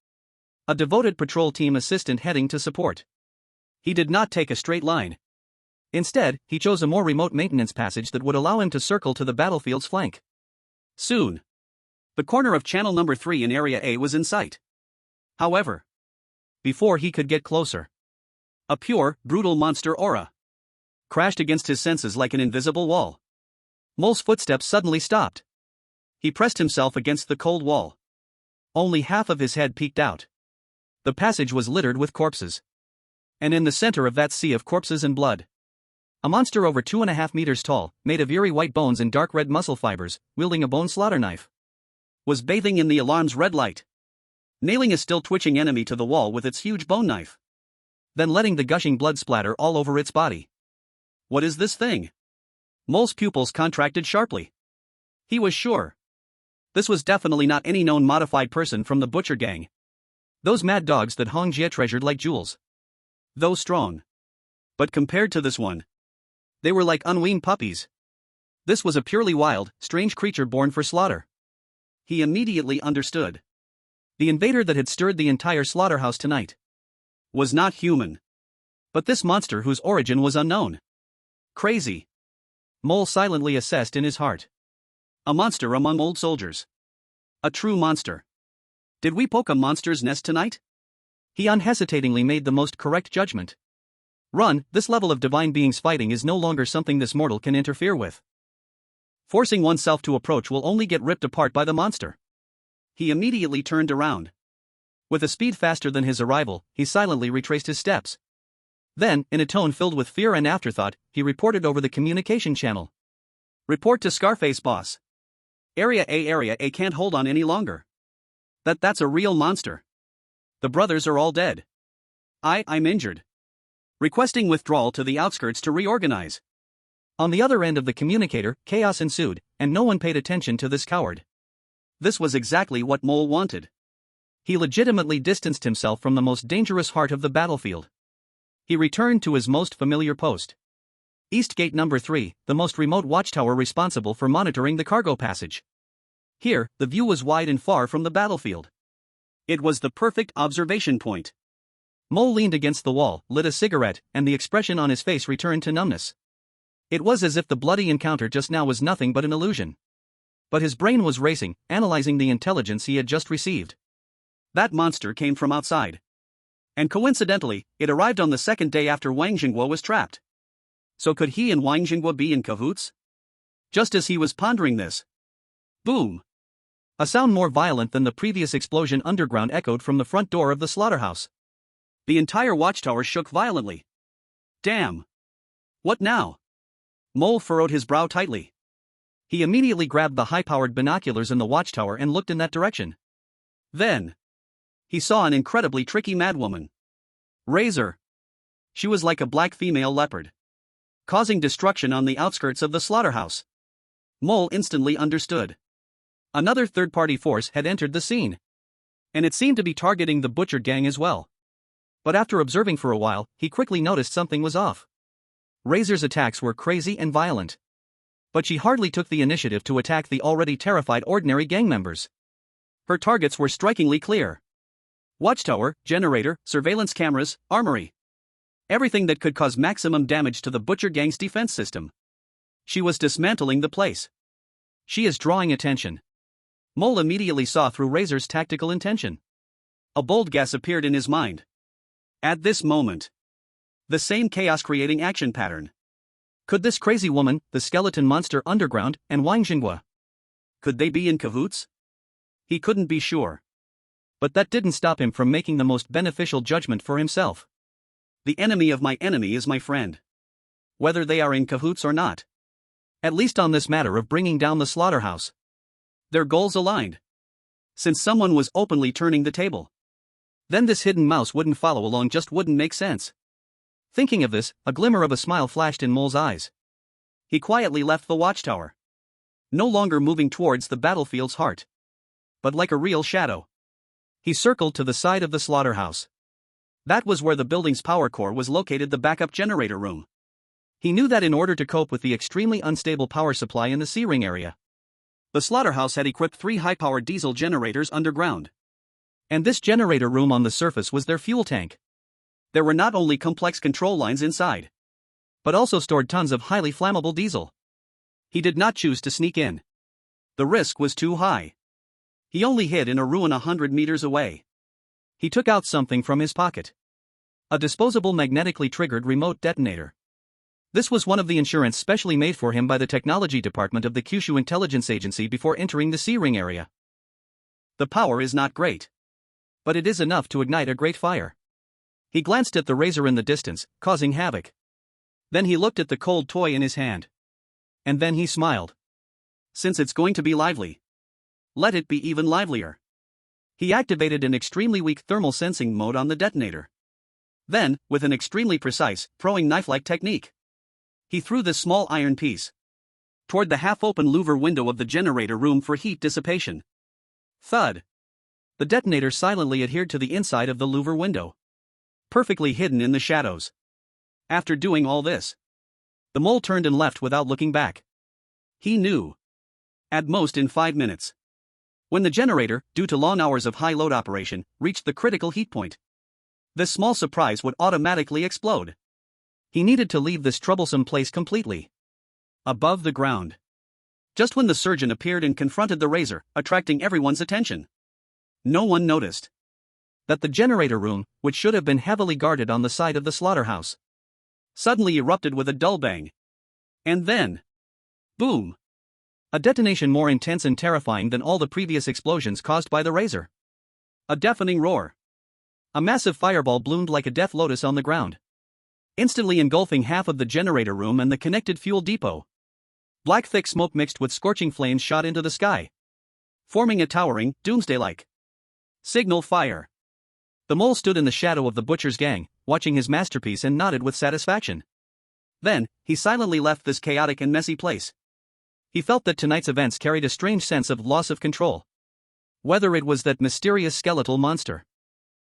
A devoted patrol team assistant heading to support. He did not take a straight line. Instead, he chose a more remote maintenance passage that would allow him to circle to the battlefield's flank. Soon, the corner of channel number 3 in Area A was in sight. However, before he could get closer, a pure, brutal monster aura crashed against his senses like an invisible wall. Mole's footsteps suddenly stopped. He pressed himself against the cold wall. Only half of his head peeked out. The passage was littered with corpses. And in the center of that sea of corpses and blood, a monster over 2.5 meters tall, made of eerie white bones and dark red muscle fibers, wielding a bone slaughter knife, was bathing in the alarm's red light, nailing a still twitching enemy to the wall with its huge bone knife, then letting the gushing blood splatter all over its body. What is this thing? Mole's pupils contracted sharply. He was sure. This was definitely not any known modified person from the Butcher Gang. Those mad dogs that Hong Jie treasured like jewels. Though strong. But compared to this one, they were like unweaned puppies. This was a purely wild, strange creature born for slaughter. He immediately understood. The invader that had stirred the entire slaughterhouse tonight was not human. But this monster whose origin was unknown. Crazy. Mole silently assessed in his heart. A monster among old soldiers. A true monster. Did we poke a monster's nest tonight? He unhesitatingly made the most correct judgment. Run, this level of divine beings fighting is no longer something this mortal can interfere with. Forcing oneself to approach will only get ripped apart by the monster. He immediately turned around. With a speed faster than his arrival, he silently retraced his steps. Then, in a tone filled with fear and afterthought, he reported over the communication channel. Report to Scarface boss. Area A can't hold on any longer. That's a real monster. The brothers are all dead. I'm injured. Requesting withdrawal to the outskirts to reorganize. On the other end of the communicator, chaos ensued, and no one paid attention to this coward. This was exactly what Mole wanted. He legitimately distanced himself from the most dangerous heart of the battlefield. He returned to his most familiar post. East Gate Number 3, the most remote watchtower responsible for monitoring the cargo passage. Here, the view was wide and far from the battlefield. It was the perfect observation point. Mole leaned against the wall, lit a cigarette, and the expression on his face returned to numbness. It was as if the bloody encounter just now was nothing but an illusion. But his brain was racing, analyzing the intelligence he had just received. That monster came from outside. And coincidentally, it arrived on the second day after Wang Jingguo was trapped. So could he and Wang Jingguo be in cahoots? Just as he was pondering this. Boom! A sound more violent than the previous explosion underground echoed from the front door of the slaughterhouse. The entire watchtower shook violently. Damn! What now? Mole furrowed his brow tightly. He immediately grabbed the high-powered binoculars in the watchtower and looked in that direction. Then, he saw an incredibly tricky madwoman. Razor. She was like a black female leopard, causing destruction on the outskirts of the slaughterhouse. Mole instantly understood. Another third-party force had entered the scene. And it seemed to be targeting the butcher gang as well. But after observing for a while, he quickly noticed something was off. Razor's attacks were crazy and violent. But she hardly took the initiative to attack the already terrified ordinary gang members. Her targets were strikingly clear. Watchtower, generator, surveillance cameras, armory. Everything that could cause maximum damage to the butcher gang's defense system. She was dismantling the place. She is drawing attention. Mole immediately saw through Razor's tactical intention. A bold guess appeared in his mind. At this moment, the same chaos-creating action pattern. Could this crazy woman, the skeleton monster underground, and Wang Jingguo, could they be in cahoots? He couldn't be sure. But that didn't stop him from making the most beneficial judgment for himself. The enemy of my enemy is my friend. Whether they are in cahoots or not. At least on this matter of bringing down the slaughterhouse. Their goals aligned. Since someone was openly turning the table. Then this hidden mouse wouldn't follow along, just wouldn't make sense. Thinking of this, a glimmer of a smile flashed in Mole's eyes. He quietly left the watchtower. No longer moving towards the battlefield's heart. But like a real shadow. He circled to the side of the slaughterhouse. That was where the building's power core was located, the backup generator room. He knew that in order to cope with the extremely unstable power supply in the C-ring area, the slaughterhouse had equipped 3 high-powered diesel generators underground. And this generator room on the surface was their fuel tank. There were not only complex control lines inside, but also stored tons of highly flammable diesel. He did not choose to sneak in. The risk was too high. He only hid in a ruin 100 meters away. He took out something from his pocket. A disposable magnetically triggered remote detonator. This was one of the insurance specially made for him by the technology department of the Kyushu Intelligence Agency before entering the C-ring area. The power is not great, but it is enough to ignite a great fire. He glanced at the razor in the distance, causing havoc. Then he looked at the cold toy in his hand. And then he smiled. Since it's going to be lively, let it be even livelier. He activated an extremely weak thermal sensing mode on the detonator. Then, with an extremely precise, throwing knife-like technique, he threw this small iron piece toward the half-open louver window of the generator room for heat dissipation. Thud. The detonator silently adhered to the inside of the louver window, perfectly hidden in the shadows. After doing all this, the mole turned and left without looking back. He knew. At most in 5 minutes. When the generator, due to long hours of high-load operation, reached the critical heat point, this small surprise would automatically explode. He needed to leave this troublesome place completely. Above the ground. Just when the surgeon appeared and confronted the razor, attracting everyone's attention. No one noticed that the generator room, which should have been heavily guarded on the side of the slaughterhouse, suddenly erupted with a dull bang. And then, boom! A detonation more intense and terrifying than all the previous explosions caused by the razor. A deafening roar. A massive fireball bloomed like a death lotus on the ground, instantly engulfing half of the generator room and the connected fuel depot. Black thick smoke mixed with scorching flames shot into the sky, forming a towering, doomsday-like signal fire. The mole stood in the shadow of the butcher's gang, watching his masterpiece and nodded with satisfaction. Then, he silently left this chaotic and messy place. He felt that tonight's events carried a strange sense of loss of control. Whether it was that mysterious skeletal monster,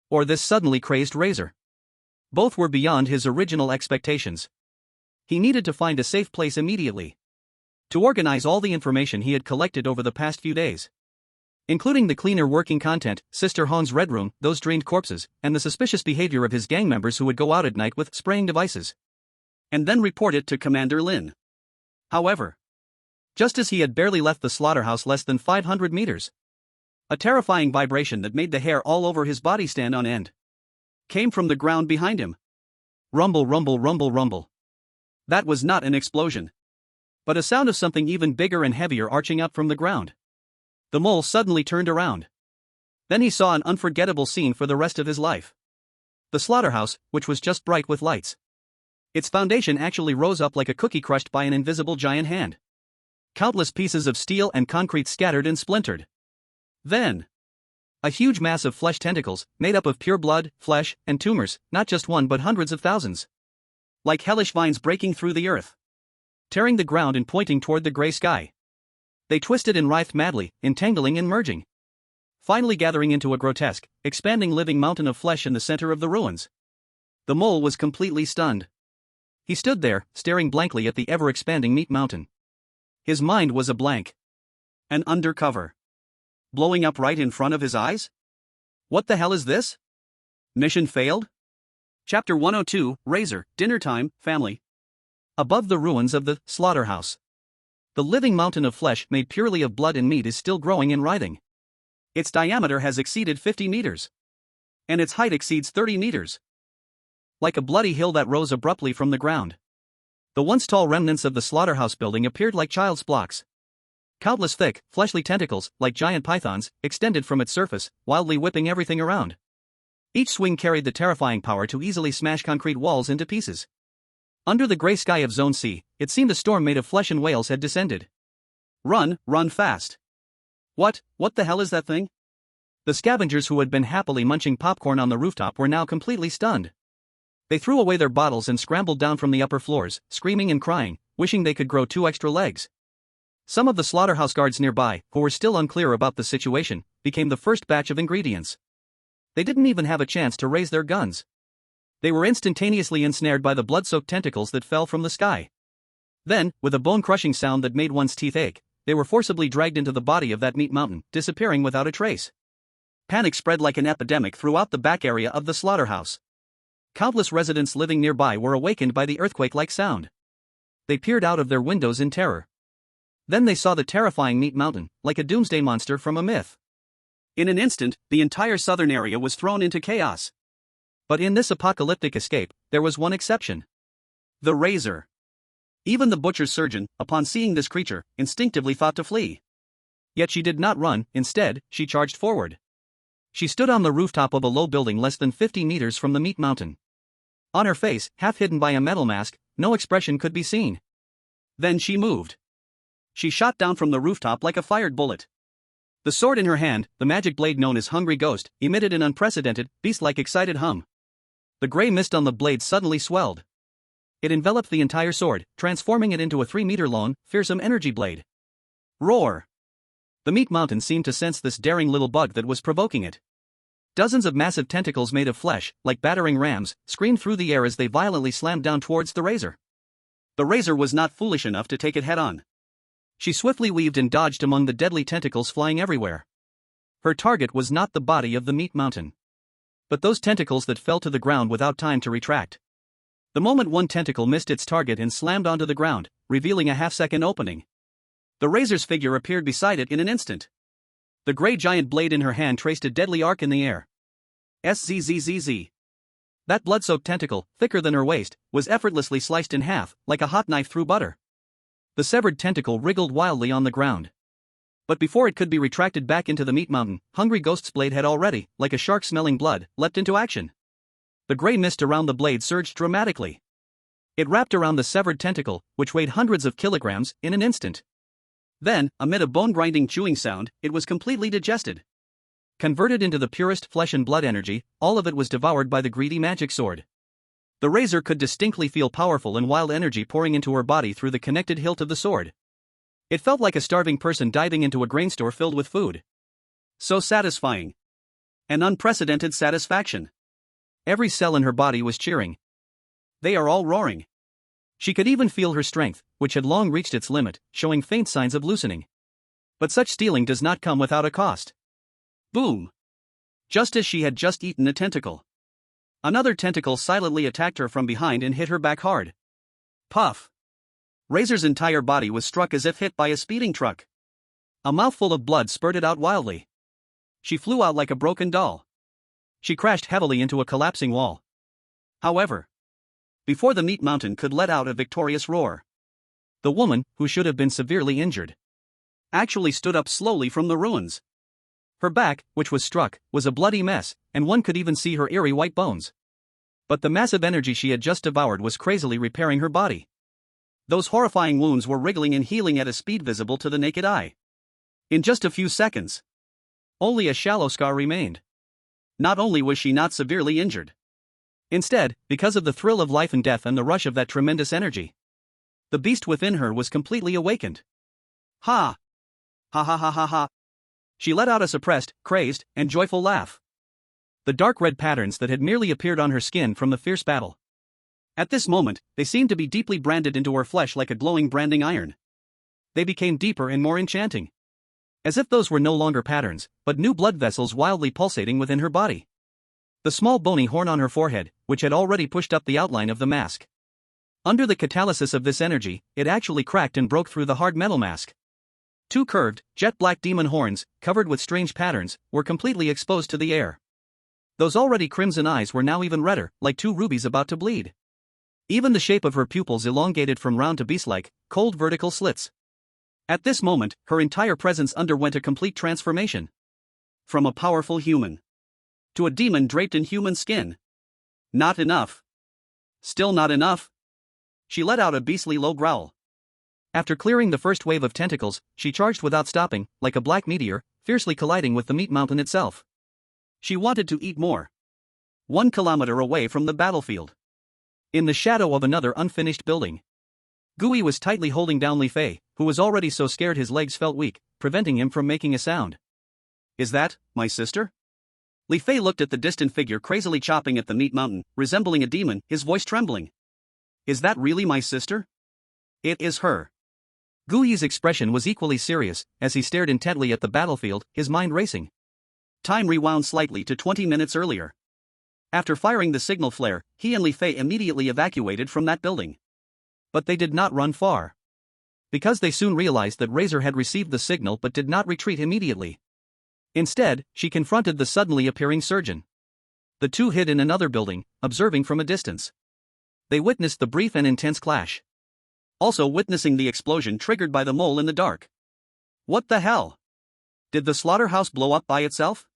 or this suddenly crazed razor, both were beyond his original expectations. He needed to find a safe place immediately, to organize all the information he had collected over the past few days, including the cleaner working content, Sister Hong's red room, those drained corpses, and the suspicious behavior of his gang members who would go out at night with spraying devices, and then report it to Commander Lin. However, just as he had barely left the slaughterhouse less than 500 meters, a terrifying vibration that made the hair all over his body stand on end came from the ground behind him. Rumble, rumble, rumble, rumble. That was not an explosion, but a sound of something even bigger and heavier arching up from the ground. The mole suddenly turned around. Then he saw an unforgettable scene for the rest of his life. The slaughterhouse, which was just bright with lights. Its foundation actually rose up like a cookie crushed by an invisible giant hand. Countless pieces of steel and concrete scattered and splintered. Then, a huge mass of flesh tentacles, made up of pure blood, flesh, and tumors, not just one but hundreds of thousands. Like hellish vines breaking through the earth, tearing the ground and pointing toward the gray sky. They twisted and writhed madly, entangling and merging, finally gathering into a grotesque, expanding living mountain of flesh in the center of the ruins. The mole was completely stunned. He stood there, staring blankly at the ever-expanding meat mountain. His mind was a blank. An undercover, blowing up right in front of his eyes? What the hell is this? Mission failed? Chapter 102, Razor, Dinner Time, Family. Above the ruins of the slaughterhouse, the living mountain of flesh made purely of blood and meat is still growing and writhing. Its diameter has exceeded 50 meters. And its height exceeds 30 meters. Like a bloody hill that rose abruptly from the ground, the once tall remnants of the slaughterhouse building appeared like child's blocks. Countless thick, fleshly tentacles, like giant pythons, extended from its surface, wildly whipping everything around. Each swing carried the terrifying power to easily smash concrete walls into pieces. Under the gray sky of Zone C, it seemed a storm made of flesh and whales had descended. Run, run fast. What the hell is that thing? The scavengers who had been happily munching popcorn on the rooftop were now completely stunned. They threw away their bottles and scrambled down from the upper floors, screaming and crying, wishing they could grow 2 extra legs. Some of the slaughterhouse guards nearby, who were still unclear about the situation, became the first batch of ingredients. They didn't even have a chance to raise their guns. They were instantaneously ensnared by the blood-soaked tentacles that fell from the sky. Then, with a bone-crushing sound that made one's teeth ache, they were forcibly dragged into the body of that meat mountain, disappearing without a trace. Panic spread like an epidemic throughout the back area of the slaughterhouse. Countless residents living nearby were awakened by the earthquake-like sound. They peered out of their windows in terror. Then they saw the terrifying meat mountain, like a doomsday monster from a myth. In an instant, the entire southern area was thrown into chaos. But in this apocalyptic escape, there was one exception. The razor. Even the butcher's surgeon, upon seeing this creature, instinctively thought to flee. Yet she did not run, instead, she charged forward. She stood on the rooftop of a low building less than 50 meters from the meat mountain. On her face, half hidden by a metal mask, no expression could be seen. Then she moved. She shot down from the rooftop like a fired bullet. The sword in her hand, the magic blade known as Hungry Ghost, emitted an unprecedented, beast-like excited hum. The gray mist on the blade suddenly swelled. It enveloped the entire sword, transforming it into a 3-meter-long, fearsome energy blade. Roar! The meat mountain seemed to sense this daring little bug that was provoking it. Dozens of massive tentacles made of flesh, like battering rams, screamed through the air as they violently slammed down towards the razor. The razor was not foolish enough to take it head-on. She swiftly weaved and dodged among the deadly tentacles flying everywhere. Her target was not the body of the meat mountain, but those tentacles that fell to the ground without time to retract. The moment one tentacle missed its target and slammed onto the ground, revealing a half-second opening, the razor's figure appeared beside it in an instant. The gray giant blade in her hand traced a deadly arc in the air. Zzzzz. That blood-soaked tentacle, thicker than her waist, was effortlessly sliced in half, like a hot knife through butter. The severed tentacle wriggled wildly on the ground. But before it could be retracted back into the meat mountain, Hungry Ghost's blade had already, like a shark smelling blood, leapt into action. The gray mist around the blade surged dramatically. It wrapped around the severed tentacle, which weighed hundreds of kilograms, in an instant. Then, amid a bone-grinding chewing sound, it was completely digested. Converted into the purest flesh and blood energy, all of it was devoured by the greedy magic sword. The razor could distinctly feel powerful and wild energy pouring into her body through the connected hilt of the sword. It felt like a starving person diving into a grain store filled with food. So satisfying. An unprecedented satisfaction. Every cell in her body was cheering. They are all roaring. She could even feel her strength, which had long reached its limit, showing faint signs of loosening. But such stealing does not come without a cost. Boom! Just as she had just eaten a tentacle. Another tentacle silently attacked her from behind and hit her back hard. Puff! Razor's entire body was struck as if hit by a speeding truck. A mouthful of blood spurted out wildly. She flew out like a broken doll. She crashed heavily into a collapsing wall. However, before the meat mountain could let out a victorious roar, the woman, who should have been severely injured, actually stood up slowly from the ruins. Her back, which was struck, was a bloody mess, and one could even see her eerie white bones. But the massive energy she had just devoured was crazily repairing her body. Those horrifying wounds were wriggling and healing at a speed visible to the naked eye. In just a few seconds, only a shallow scar remained. Not only was she not severely injured. Instead, because of the thrill of life and death and the rush of that tremendous energy, the beast within her was completely awakened. Ha! Ha ha ha ha ha! She let out a suppressed, crazed, and joyful laugh. The dark red patterns that had merely appeared on her skin from the fierce battle. At this moment, they seemed to be deeply branded into her flesh like a glowing branding iron. They became deeper and more enchanting. As if those were no longer patterns, but new blood vessels wildly pulsating within her body. The small bony horn on her forehead, which had already pushed up the outline of the mask. Under the catalysis of this energy, it actually cracked and broke through the hard metal mask. Two curved, jet-black demon horns, covered with strange patterns, were completely exposed to the air. Those already crimson eyes were now even redder, like two rubies about to bleed. Even the shape of her pupils elongated from round to beast-like, cold vertical slits. At this moment, her entire presence underwent a complete transformation. From a powerful human to a demon draped in human skin. Not enough. Still not enough. She let out a beastly low growl. After clearing the first wave of tentacles, she charged without stopping, like a black meteor, fiercely colliding with the meat mountain itself. She wanted to eat more. 1 kilometer away from the battlefield, in the shadow of another unfinished building, Gui was tightly holding down Li Fei, who was already so scared his legs felt weak, preventing him from making a sound. Is that my sister? Li Fei looked at the distant figure crazily chopping at the meat mountain, resembling a demon, his voice trembling. Is that really my sister? It is her. Gui's expression was equally serious, as he stared intently at the battlefield, his mind racing. Time rewound slightly to 20 minutes earlier. After firing the signal flare, he and Li Fei immediately evacuated from that building. But they did not run far. Because they soon realized that Razor had received the signal but did not retreat immediately. Instead, she confronted the suddenly appearing surgeon. The two hid in another building, observing from a distance. They witnessed the brief and intense clash. Also witnessing the explosion triggered by the mole in the dark. What the hell? Did the slaughterhouse blow up by itself?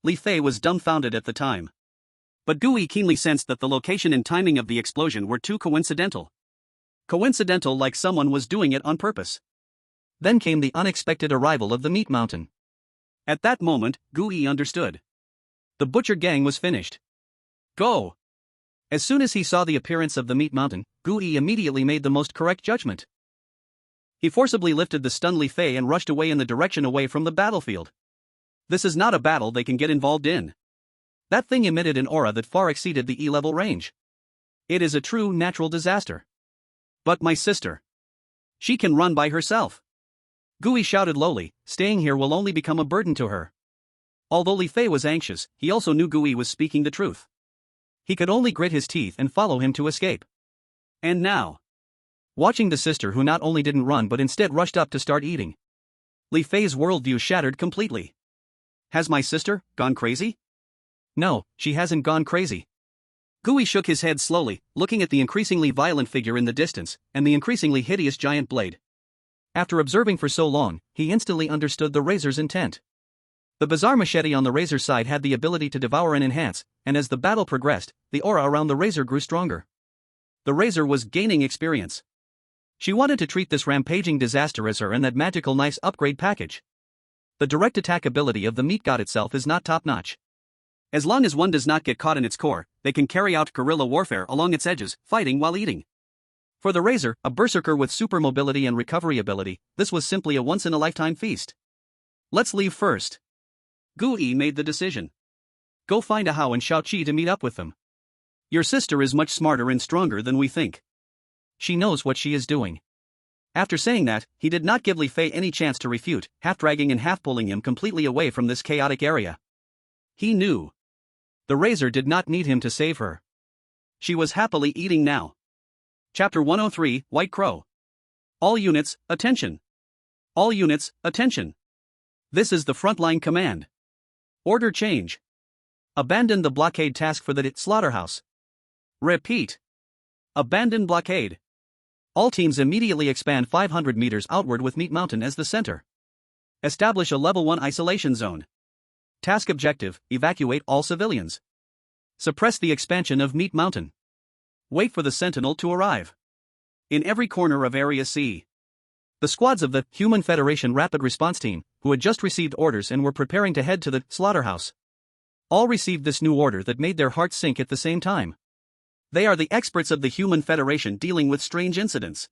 Li Fei was dumbfounded at the time. But Gui keenly sensed that the location and timing of the explosion were too coincidental. Coincidental, like someone was doing it on purpose. Then came the unexpected arrival of the meat mountain. At that moment, Gui understood. The butcher gang was finished. Go! As soon as he saw the appearance of the meat mountain, Gui immediately made the most correct judgment. He forcibly lifted the stunned Li Fei and rushed away in the direction away from the battlefield. This is not a battle they can get involved in. That thing emitted an aura that far exceeded the E-level range. It is a true natural disaster. But my sister. She can run by herself. Gui shouted lowly, staying here will only become a burden to her. Although Li Fei was anxious, he also knew Gui was speaking the truth. He could only grit his teeth and follow him to escape. And now, watching the sister who not only didn't run but instead rushed up to start eating. Li Fei's worldview shattered completely. Has my sister gone crazy? No, she hasn't gone crazy. Gui shook his head slowly, looking at the increasingly violent figure in the distance, and the increasingly hideous giant blade. After observing for so long, he instantly understood the razor's intent. The bizarre machete on the razor's side had the ability to devour and enhance, and as the battle progressed, the aura around the razor grew stronger. The razor was gaining experience. She wanted to treat this rampaging disaster as her and that magical knife's upgrade package. The direct attack ability of the meat god itself is not top-notch. As long as one does not get caught in its core, they can carry out guerrilla warfare along its edges, fighting while eating. For the razor, a berserker with super mobility and recovery ability, this was simply a once-in-a-lifetime feast. Let's leave first. Gui made the decision. Go find Ahao and Xiaoqi to meet up with them. Your sister is much smarter and stronger than we think. She knows what she is doing. After saying that, he did not give Li Fei any chance to refute, half-dragging and half-pulling him completely away from this chaotic area. He knew. The razor did not need him to save her. She was happily eating now. Chapter 103, White Crow. All units, attention. All units, attention. This is the frontline command. Order change. Abandon the blockade task for the slaughterhouse. Repeat. Abandon blockade. All teams immediately expand 500 meters outward with Meat Mountain as the center. Establish a level 1 isolation zone. Task objective, evacuate all civilians. Suppress the expansion of Meat Mountain. Wait for the Sentinel to arrive. In every corner of Area C. The squads of the Human Federation Rapid Response Team, who had just received orders and were preparing to head to the slaughterhouse, all received this new order that made their hearts sink at the same time. They are the experts of the Human Federation dealing with strange incidents.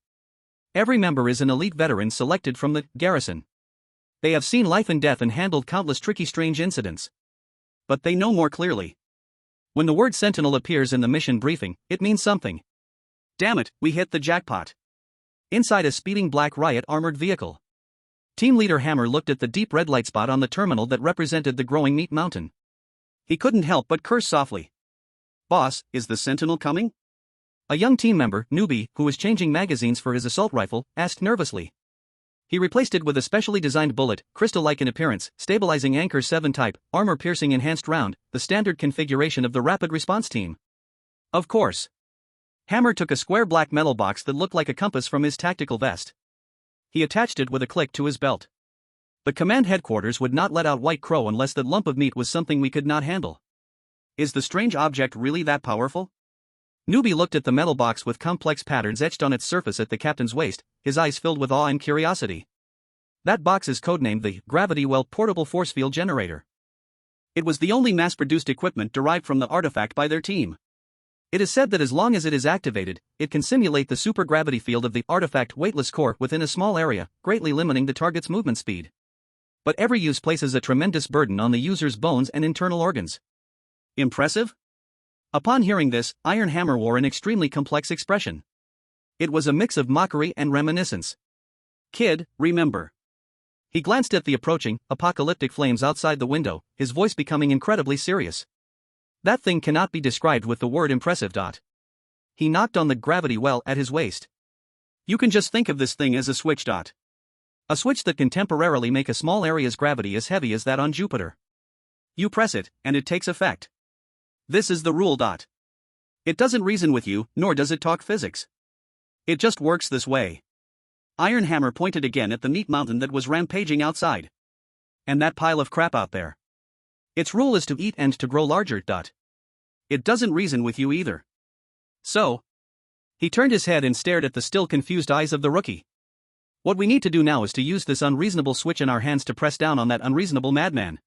Every member is an elite veteran selected from the garrison. They have seen life and death and handled countless tricky strange incidents. But they know more clearly. When the word Sentinel appears in the mission briefing, it means something. Damn it, we hit the jackpot. Inside a speeding black riot armored vehicle. Team leader Hammer looked at the deep red light spot on the terminal that represented the growing Meat Mountain. He couldn't help but curse softly. Boss, is the Sentinel coming? A young team member, Newbie, who was changing magazines for his assault rifle, asked nervously. He replaced it with a specially designed bullet, crystal-like in appearance, stabilizing Anchor 7 type, armor-piercing enhanced round, the standard configuration of the Rapid Response Team. Of course. Hammer took a square black metal box that looked like a compass from his tactical vest. He attached it with a click to his belt. The command headquarters would not let out White Crow unless that lump of meat was something we could not handle. Is the strange object really that powerful? Newbie looked at the metal box with complex patterns etched on its surface at the captain's waist, his eyes filled with awe and curiosity. That box is codenamed the Gravity Well Portable Force Field Generator. It was the only mass-produced equipment derived from the artifact by their team. It is said that as long as it is activated, it can simulate the supergravity field of the artifact weightless core within a small area, greatly limiting the target's movement speed. But every use places a tremendous burden on the user's bones and internal organs. Impressive? Upon hearing this, Iron Hammer wore an extremely complex expression. It was a mix of mockery and reminiscence. Kid, remember. He glanced at the approaching, apocalyptic flames outside the window, his voice becoming incredibly serious. That thing cannot be described with the word impressive. He knocked on the gravity well at his waist. You can just think of this thing as a switch. A switch that can temporarily make a small area's gravity as heavy as that on Jupiter. You press it, and it takes effect. This is the rule. It doesn't reason with you, nor does it talk physics. It just works this way. Iron Hammer pointed again at the Meat Mountain that was rampaging outside. And that pile of crap out there. Its rule is to eat and to grow larger. It doesn't reason with you either. So? He turned his head and stared at the still confused eyes of the rookie. What we need to do now is to use this unreasonable switch in our hands to press down on that unreasonable madman.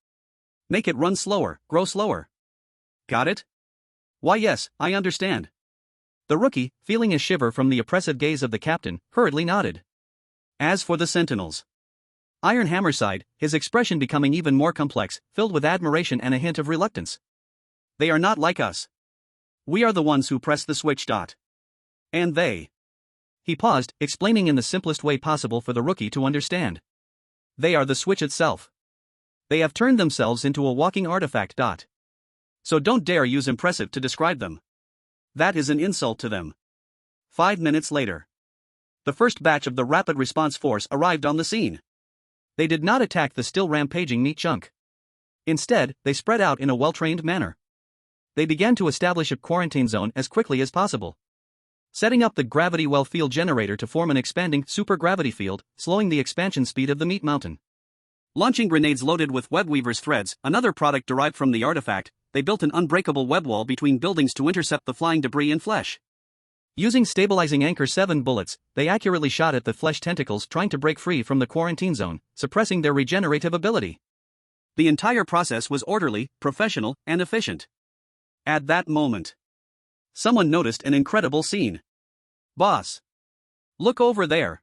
Make it run slower, grow slower. Got it? Why yes, I understand. The rookie, feeling a shiver from the oppressive gaze of the captain, hurriedly nodded. As for the Sentinels. Iron Hammer sighed, his expression becoming even more complex, filled with admiration and a hint of reluctance. They are not like us. We are the ones who press the switch. And they. He paused, explaining in the simplest way possible for the rookie to understand. They are the switch itself. They have turned themselves into a walking artifact. So don't dare use impressive to describe them. That is an insult to them. 5 minutes later. The first batch of the Rapid Response Force arrived on the scene. They did not attack the still rampaging meat chunk. Instead, they spread out in a well-trained manner. They began to establish a quarantine zone as quickly as possible, setting up the gravity well field generator to form an expanding supergravity field, slowing the expansion speed of the meat mountain. Launching grenades loaded with webweaver's threads, another product derived from the artifact, they built an unbreakable web wall between buildings to intercept the flying debris and flesh. Using stabilizing Anchor 7 bullets, they accurately shot at the flesh tentacles trying to break free from the quarantine zone, suppressing their regenerative ability. The entire process was orderly, professional, and efficient. At that moment, someone noticed an incredible scene. "Boss! Look over there!"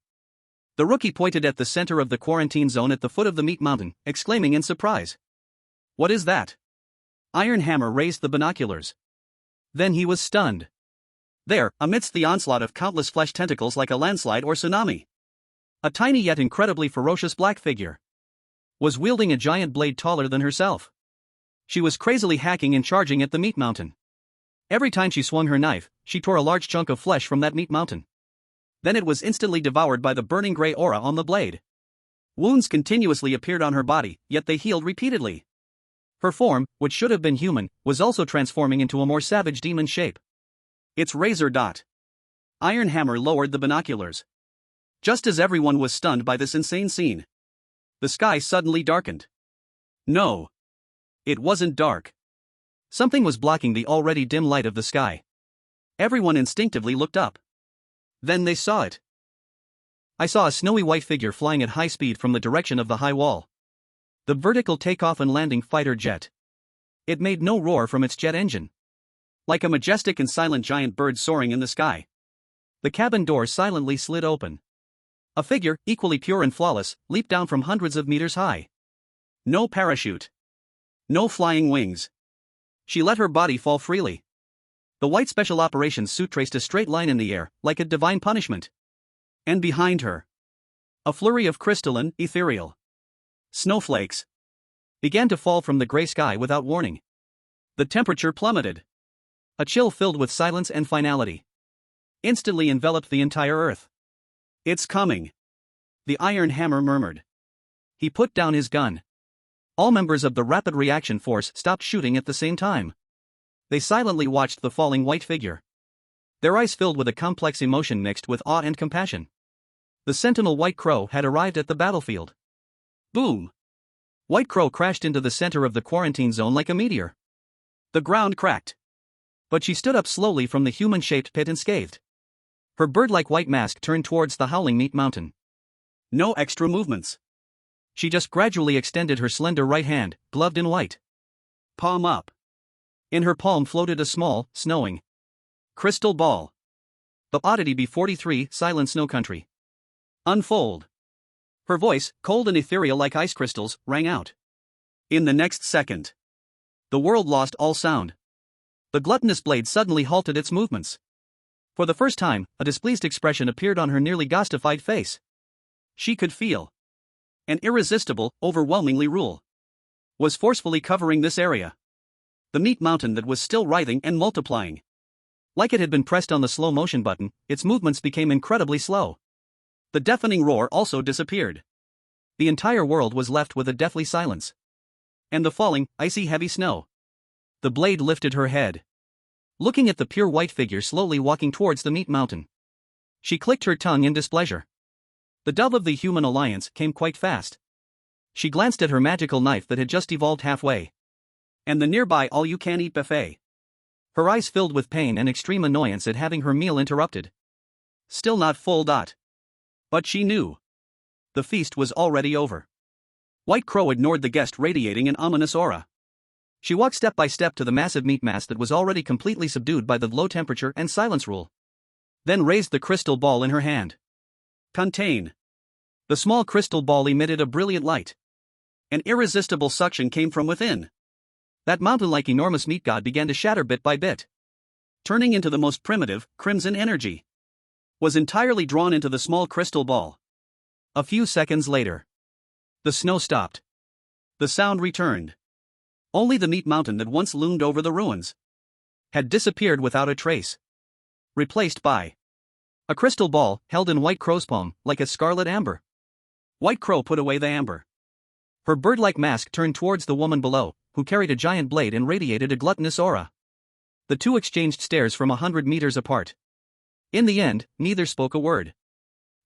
The rookie pointed at the center of the quarantine zone at the foot of the meat mountain, exclaiming in surprise. "What is that?" Iron Hammer raised the binoculars. Then he was stunned. There, amidst the onslaught of countless flesh tentacles like a landslide or tsunami, a tiny yet incredibly ferocious black figure was wielding a giant blade taller than herself. She was crazily hacking and charging at the meat mountain. Every time she swung her knife, she tore a large chunk of flesh from that meat mountain. Then it was instantly devoured by the burning gray aura on the blade. Wounds continuously appeared on her body, yet they healed repeatedly. Her form, which should have been human, was also transforming into a more savage demon shape. It's razor dot. Iron Hammer lowered the binoculars. Just as everyone was stunned by this insane scene, the sky suddenly darkened. No. It wasn't dark. Something was blocking the already dim light of the sky. Everyone instinctively looked up. Then they saw it. I saw a snowy white figure flying at high speed from the direction of the high wall. The vertical takeoff and landing fighter jet. It made no roar from its jet engine. Like a majestic and silent giant bird soaring in the sky. The cabin door silently slid open. A figure, equally pure and flawless, leaped down from hundreds of meters high. No parachute. No flying wings. She let her body fall freely. The white special operations suit traced a straight line in the air, like a divine punishment. And behind her, a flurry of crystalline, ethereal snowflakes began to fall from the gray sky without warning. The temperature plummeted. A chill filled with silence and finality instantly enveloped the entire earth. "It's coming," the Iron Hammer murmured. He put down his gun. All members of the Rapid Reaction Force stopped shooting at the same time. They silently watched the falling white figure, their eyes filled with a complex emotion mixed with awe and compassion. The Sentinel White Crow had arrived at the battlefield. Boom! White Crow crashed into the center of the quarantine zone like a meteor. The ground cracked. But she stood up slowly from the human-shaped pit unscathed. Her bird-like white mask turned towards the howling meat mountain. No extra movements. She just gradually extended her slender right hand, gloved in white. Palm up. In her palm floated a small, snowing crystal ball. The oddity B43, Silent Snow Country. Unfold. Her voice, cold and ethereal like ice crystals, rang out. In the next second, the world lost all sound. The gluttonous blade suddenly halted its movements. For the first time, a displeased expression appeared on her nearly ghostified face. She could feel an irresistible, overwhelmingly rule was forcefully covering this area. The meat mountain that was still writhing and multiplying. Like it had been pressed on the slow motion button, its movements became incredibly slow. The deafening roar also disappeared. The entire world was left with a deathly silence. And the falling, icy heavy snow. The blade lifted her head, looking at the pure white figure slowly walking towards the meat mountain. She clicked her tongue in displeasure. The dove of the human alliance came quite fast. She glanced at her magical knife that had just evolved halfway. And the nearby all-you-can-eat buffet. Her eyes filled with pain and extreme annoyance at having her meal interrupted. Still not full. But she knew. The feast was already over. White Crow ignored the guest radiating an ominous aura. She walked step by step to the massive meat mass that was already completely subdued by the low temperature and silence rule. Then raised the crystal ball in her hand. Contain. The small crystal ball emitted a brilliant light. An irresistible suction came from within. That mountain-like enormous meat god began to shatter bit by bit. Turning into the most primitive, crimson energy. Was entirely drawn into the small crystal ball. A few seconds later, the snow stopped. The sound returned. Only the meat mountain that once loomed over the ruins had disappeared without a trace. Replaced by a crystal ball held in White Crow's palm, like a scarlet amber. White Crow put away the amber. Her bird-like mask turned towards the woman below, who carried a giant blade and radiated a gluttonous aura. The two exchanged stares from 100 meters apart. In the end, neither spoke a word.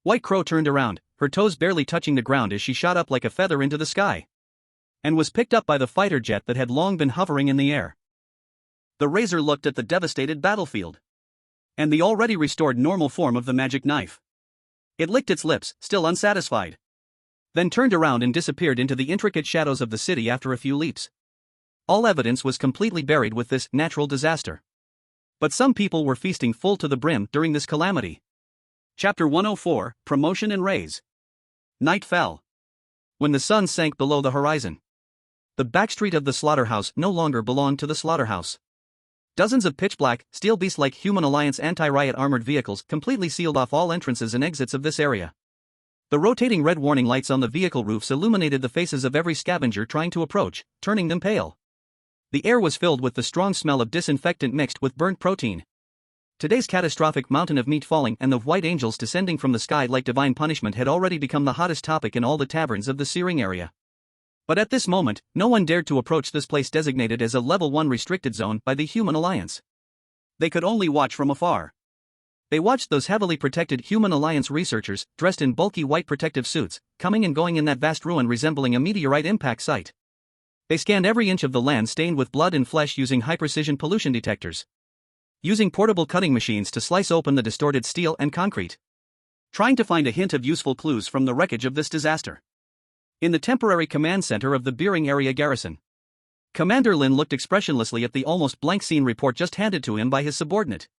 White Crow turned around, her toes barely touching the ground as she shot up like a feather into the sky, and was picked up by the fighter jet that had long been hovering in the air. The Razor looked at the devastated battlefield and the already restored normal form of the magic knife. It licked its lips, still unsatisfied, then turned around and disappeared into the intricate shadows of the city after a few leaps. All evidence was completely buried with this natural disaster. But some people were feasting full to the brim during this calamity. Chapter 104, Promotion and Raise. Night fell. When the sun sank below the horizon, the backstreet of the slaughterhouse no longer belonged to the slaughterhouse. Dozens of pitch-black, steel beast-like Human Alliance anti-riot armored vehicles completely sealed off all entrances and exits of this area. The rotating red warning lights on the vehicle roofs illuminated the faces of every scavenger trying to approach, turning them pale. The air was filled with the strong smell of disinfectant mixed with burnt protein. Today's catastrophic mountain of meat falling and the white angels descending from the sky like divine punishment had already become the hottest topic in all the taverns of the searing area. But at this moment, no one dared to approach this place designated as a Level 1 restricted zone by the Human Alliance. They could only watch from afar. They watched those heavily protected Human Alliance researchers, dressed in bulky white protective suits, coming and going in that vast ruin resembling a meteorite impact site. They scanned every inch of the land stained with blood and flesh using high-precision pollution detectors, using portable cutting machines to slice open the distorted steel and concrete, trying to find a hint of useful clues from the wreckage of this disaster. In the temporary command center of the Devouring area garrison, Commander Lin looked expressionlessly at the almost blank scene report just handed to him by his subordinate.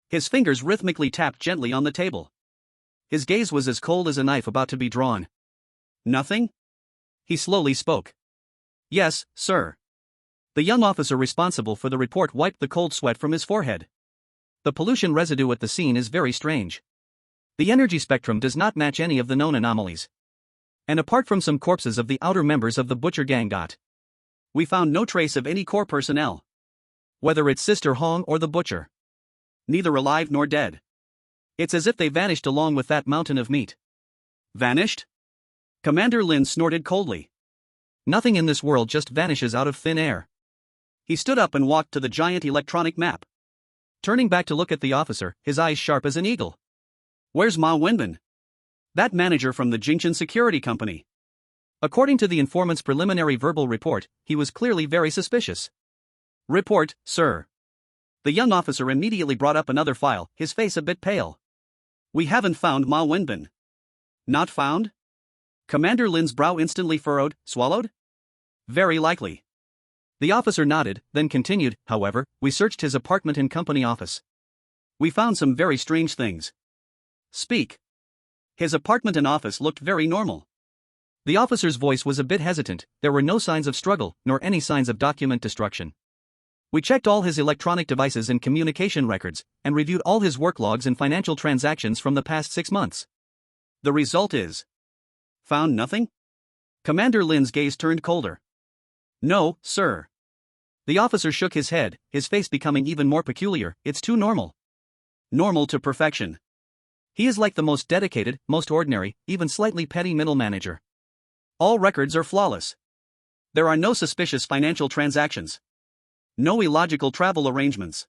His fingers rhythmically tapped gently on the table. His gaze was as cold as a knife about to be drawn. Nothing? He slowly spoke. Yes, sir. The young officer responsible for the report wiped the cold sweat from his forehead. The pollution residue at the scene is very strange. The energy spectrum does not match any of the known anomalies. And apart from some corpses of the outer members of the Butcher Gang, we found no trace of any core personnel. Whether it's Sister Hong or the Butcher. Neither alive nor dead. It's as if they vanished along with that mountain of meat. Vanished? Commander Lin snorted coldly. Nothing in this world just vanishes out of thin air. He stood up and walked to the giant electronic map, turning back to look at the officer, his eyes sharp as an eagle. Where's Ma Wenbin? That manager from the Jingchen Security Company. According to the informant's preliminary verbal report, he was clearly very suspicious. Report, sir. The young officer immediately brought up another file, his face a bit pale. We haven't found Ma Wenbin. Not found? Commander Lin's brow instantly furrowed, swallowed? Very likely. The officer nodded, then continued, however, we searched his apartment and company office. We found some very strange things. Speak. His apartment and office looked very normal. The officer's voice was a bit hesitant, there were no signs of struggle, nor any signs of document destruction. We checked all his electronic devices and communication records, and reviewed all his work logs and financial transactions from the past 6 months. The result is... Found nothing? Commander Lin's gaze turned colder. No, sir. The officer shook his head, his face becoming even more peculiar, it's too normal. Normal to perfection. He is like the most dedicated, most ordinary, even slightly petty middle manager. All records are flawless. There are no suspicious financial transactions. No illogical travel arrangements.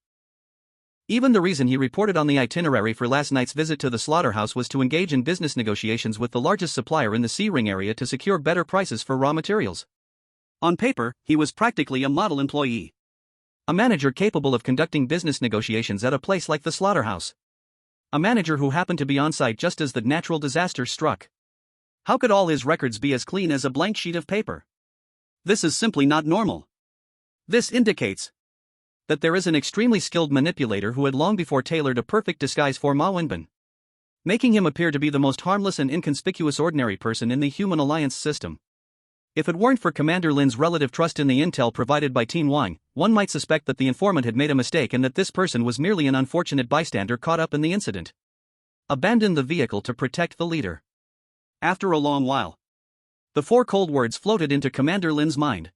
Even the reason he reported on the itinerary for last night's visit to the slaughterhouse was to engage in business negotiations with the largest supplier in the Sea Ring area to secure better prices for raw materials. On paper, he was practically a model employee. A manager capable of conducting business negotiations at a place like the slaughterhouse. A manager who happened to be on site just as the natural disaster struck. How could all his records be as clean as a blank sheet of paper? This is simply not normal. This indicates that there is an extremely skilled manipulator who had long before tailored a perfect disguise for Ma Wenbin, making him appear to be the most harmless and inconspicuous ordinary person in the Human Alliance system. If it weren't for Commander Lin's relative trust in the intel provided by Team Wang, one might suspect that the informant had made a mistake and that this person was merely an unfortunate bystander caught up in the incident. Abandon the vehicle to protect the leader. After a long while, the 4 cold words floated into Commander Lin's mind.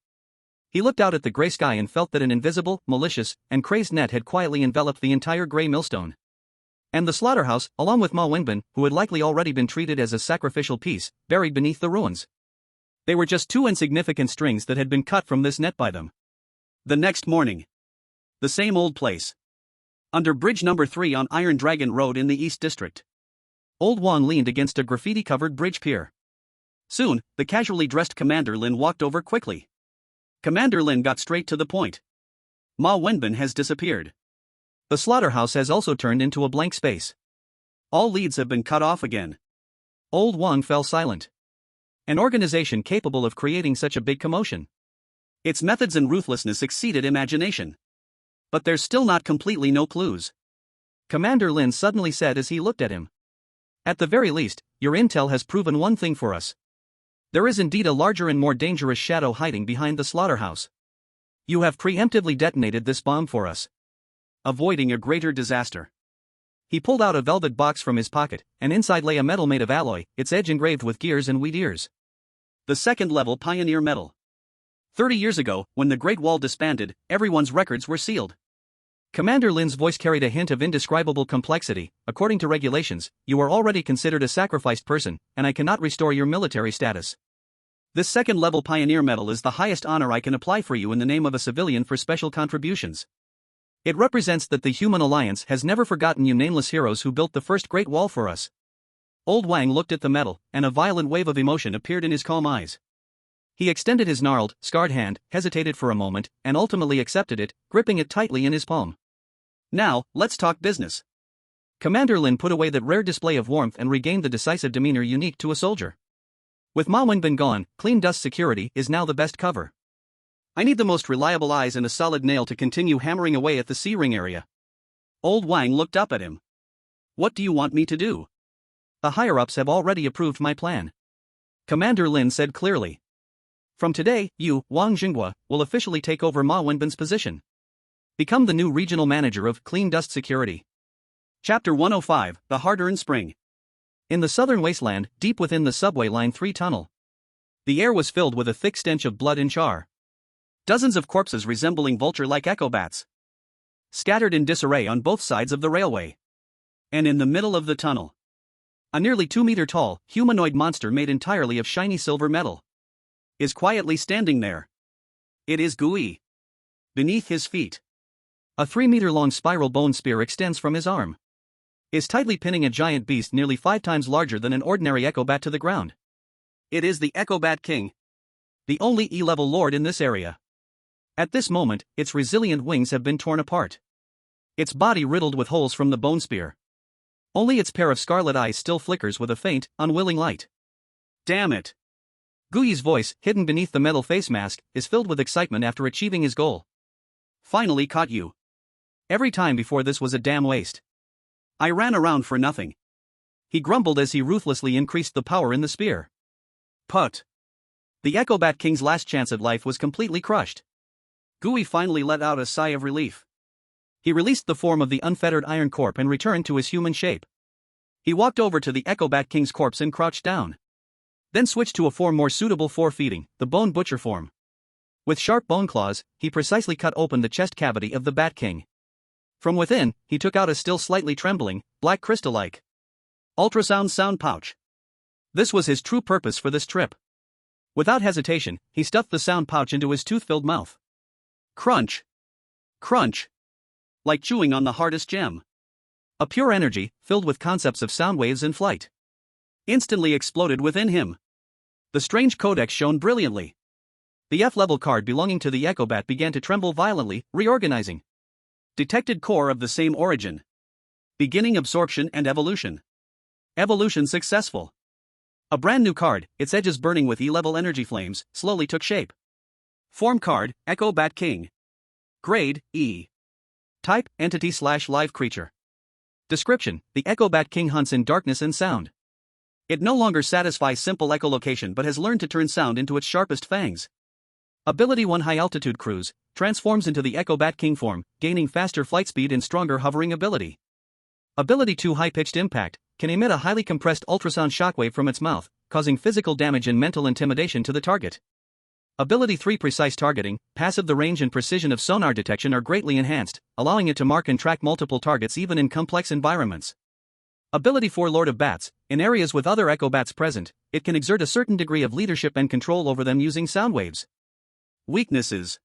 He looked out at the gray sky and felt that an invisible, malicious, and crazed net had quietly enveloped the entire gray millstone. And the slaughterhouse, along with Ma Wenbin, who had likely already been treated as a sacrificial piece, buried beneath the ruins. They were just two insignificant strings that had been cut from this net by them. The next morning. The same old place. Under bridge number 3 on Iron Dragon Road in the East District. Old Wang leaned against a graffiti-covered bridge pier. Soon, the casually dressed Commander Lin walked over quickly. Commander Lin got straight to the point. Ma Wenbin has disappeared. The slaughterhouse has also turned into a blank space. All leads have been cut off again. Old Wang fell silent. An organization capable of creating such a big commotion. Its methods and ruthlessness exceeded imagination. But there's still not completely no clues. Commander Lin suddenly said as he looked at him. At the very least, your intel has proven one thing for us. There is indeed a larger and more dangerous shadow hiding behind the slaughterhouse. You have preemptively detonated this bomb for us. Avoiding a greater disaster. He pulled out a velvet box from his pocket, and inside lay a metal made of alloy, its edge engraved with gears and wheat ears. The second-level Pioneer Metal. 30 years ago, when the Great Wall disbanded, everyone's records were sealed. Commander Lin's voice carried a hint of indescribable complexity. According to regulations, you are already considered a sacrificed person, and I cannot restore your military status. This second-level Pioneer Medal is the highest honor I can apply for you in the name of a civilian for special contributions. It represents that the Human Alliance has never forgotten you nameless heroes who built the first Great Wall for us. Old Wang looked at the medal, and a violent wave of emotion appeared in his calm eyes. He extended his gnarled, scarred hand, hesitated for a moment, and ultimately accepted it, gripping it tightly in his palm. Now, let's talk business. Commander Lin put away that rare display of warmth and regained the decisive demeanor unique to a soldier. With Ma Wenbin gone, Clean Dust Security is now the best cover. I need the most reliable eyes and a solid nail to continue hammering away at the C-ring area. Old Wang looked up at him. What do you want me to do? The higher-ups have already approved my plan. Commander Lin said clearly. From today, you, Wang Jinghua, will officially take over Ma Wenbin's position. Become the new regional manager of Clean Dust Security. Chapter 105, The Hard-Earned Spring. In the southern wasteland, deep within the subway line 3 tunnel. The air was filled with a thick stench of blood and char. Dozens of corpses resembling vulture-like echo bats. Scattered in disarray on both sides of the railway. And in the middle of the tunnel. A nearly 2-meter-tall, humanoid monster made entirely of shiny silver metal. Is quietly standing there. It is Gui. Beneath his feet. A 3-meter-long spiral bone spear extends from his arm. Is tightly pinning a giant beast nearly 5 times larger than an ordinary echo bat to the ground. It is the Echo Bat King. The only E-level lord in this area. At this moment, its resilient wings have been torn apart. Its body riddled with holes from the bone spear. Only its pair of scarlet eyes still flickers with a faint, unwilling light. Damn it! Gui's voice, hidden beneath the metal face mask, is filled with excitement after achieving his goal. Finally caught you. Every time before this was a damn waste. I ran around for nothing. He grumbled as he ruthlessly increased the power in the spear. Put. The Echo Bat King's last chance at life was completely crushed. Gui finally let out a sigh of relief. He released the form of the unfettered Iron Corp and returned to his human shape. He walked over to the Echo Bat King's corpse and crouched down. Then switched to a form more suitable for feeding, the Bone Butcher form. With sharp bone claws, he precisely cut open the chest cavity of the Bat King. From within, he took out a still slightly trembling, black crystal-like ultrasound sound pouch. This was his true purpose for this trip. Without hesitation, he stuffed the sound pouch into his tooth-filled mouth. Crunch. Crunch. Like chewing on the hardest gem. A pure energy, filled with concepts of sound waves in flight, instantly exploded within him. The strange codex shone brilliantly. The F-level card belonging to the Echo Bat began to tremble violently, reorganizing. Detected core of the same origin. Beginning absorption and evolution. Evolution successful. A brand new card, its edges burning with E-level energy flames, slowly took shape. Form card, Echo Bat King. Grade, E. Type, entity/live creature. Description, the Echo Bat King hunts in darkness and sound. It no longer satisfies simple echolocation but has learned to turn sound into its sharpest fangs. Ability 1 High Altitude Cruise, transforms into the Echo Bat King form, gaining faster flight speed and stronger hovering ability. Ability 2 High Pitched Impact, can emit a highly compressed ultrasound shockwave from its mouth, causing physical damage and mental intimidation to the target. Ability 3 Precise Targeting, passive the range and precision of sonar detection are greatly enhanced, allowing it to mark and track multiple targets even in complex environments. Ability 4 Lord of Bats, in areas with other echobats present, it can exert a certain degree of leadership and control over them using sound waves. Weaknesses.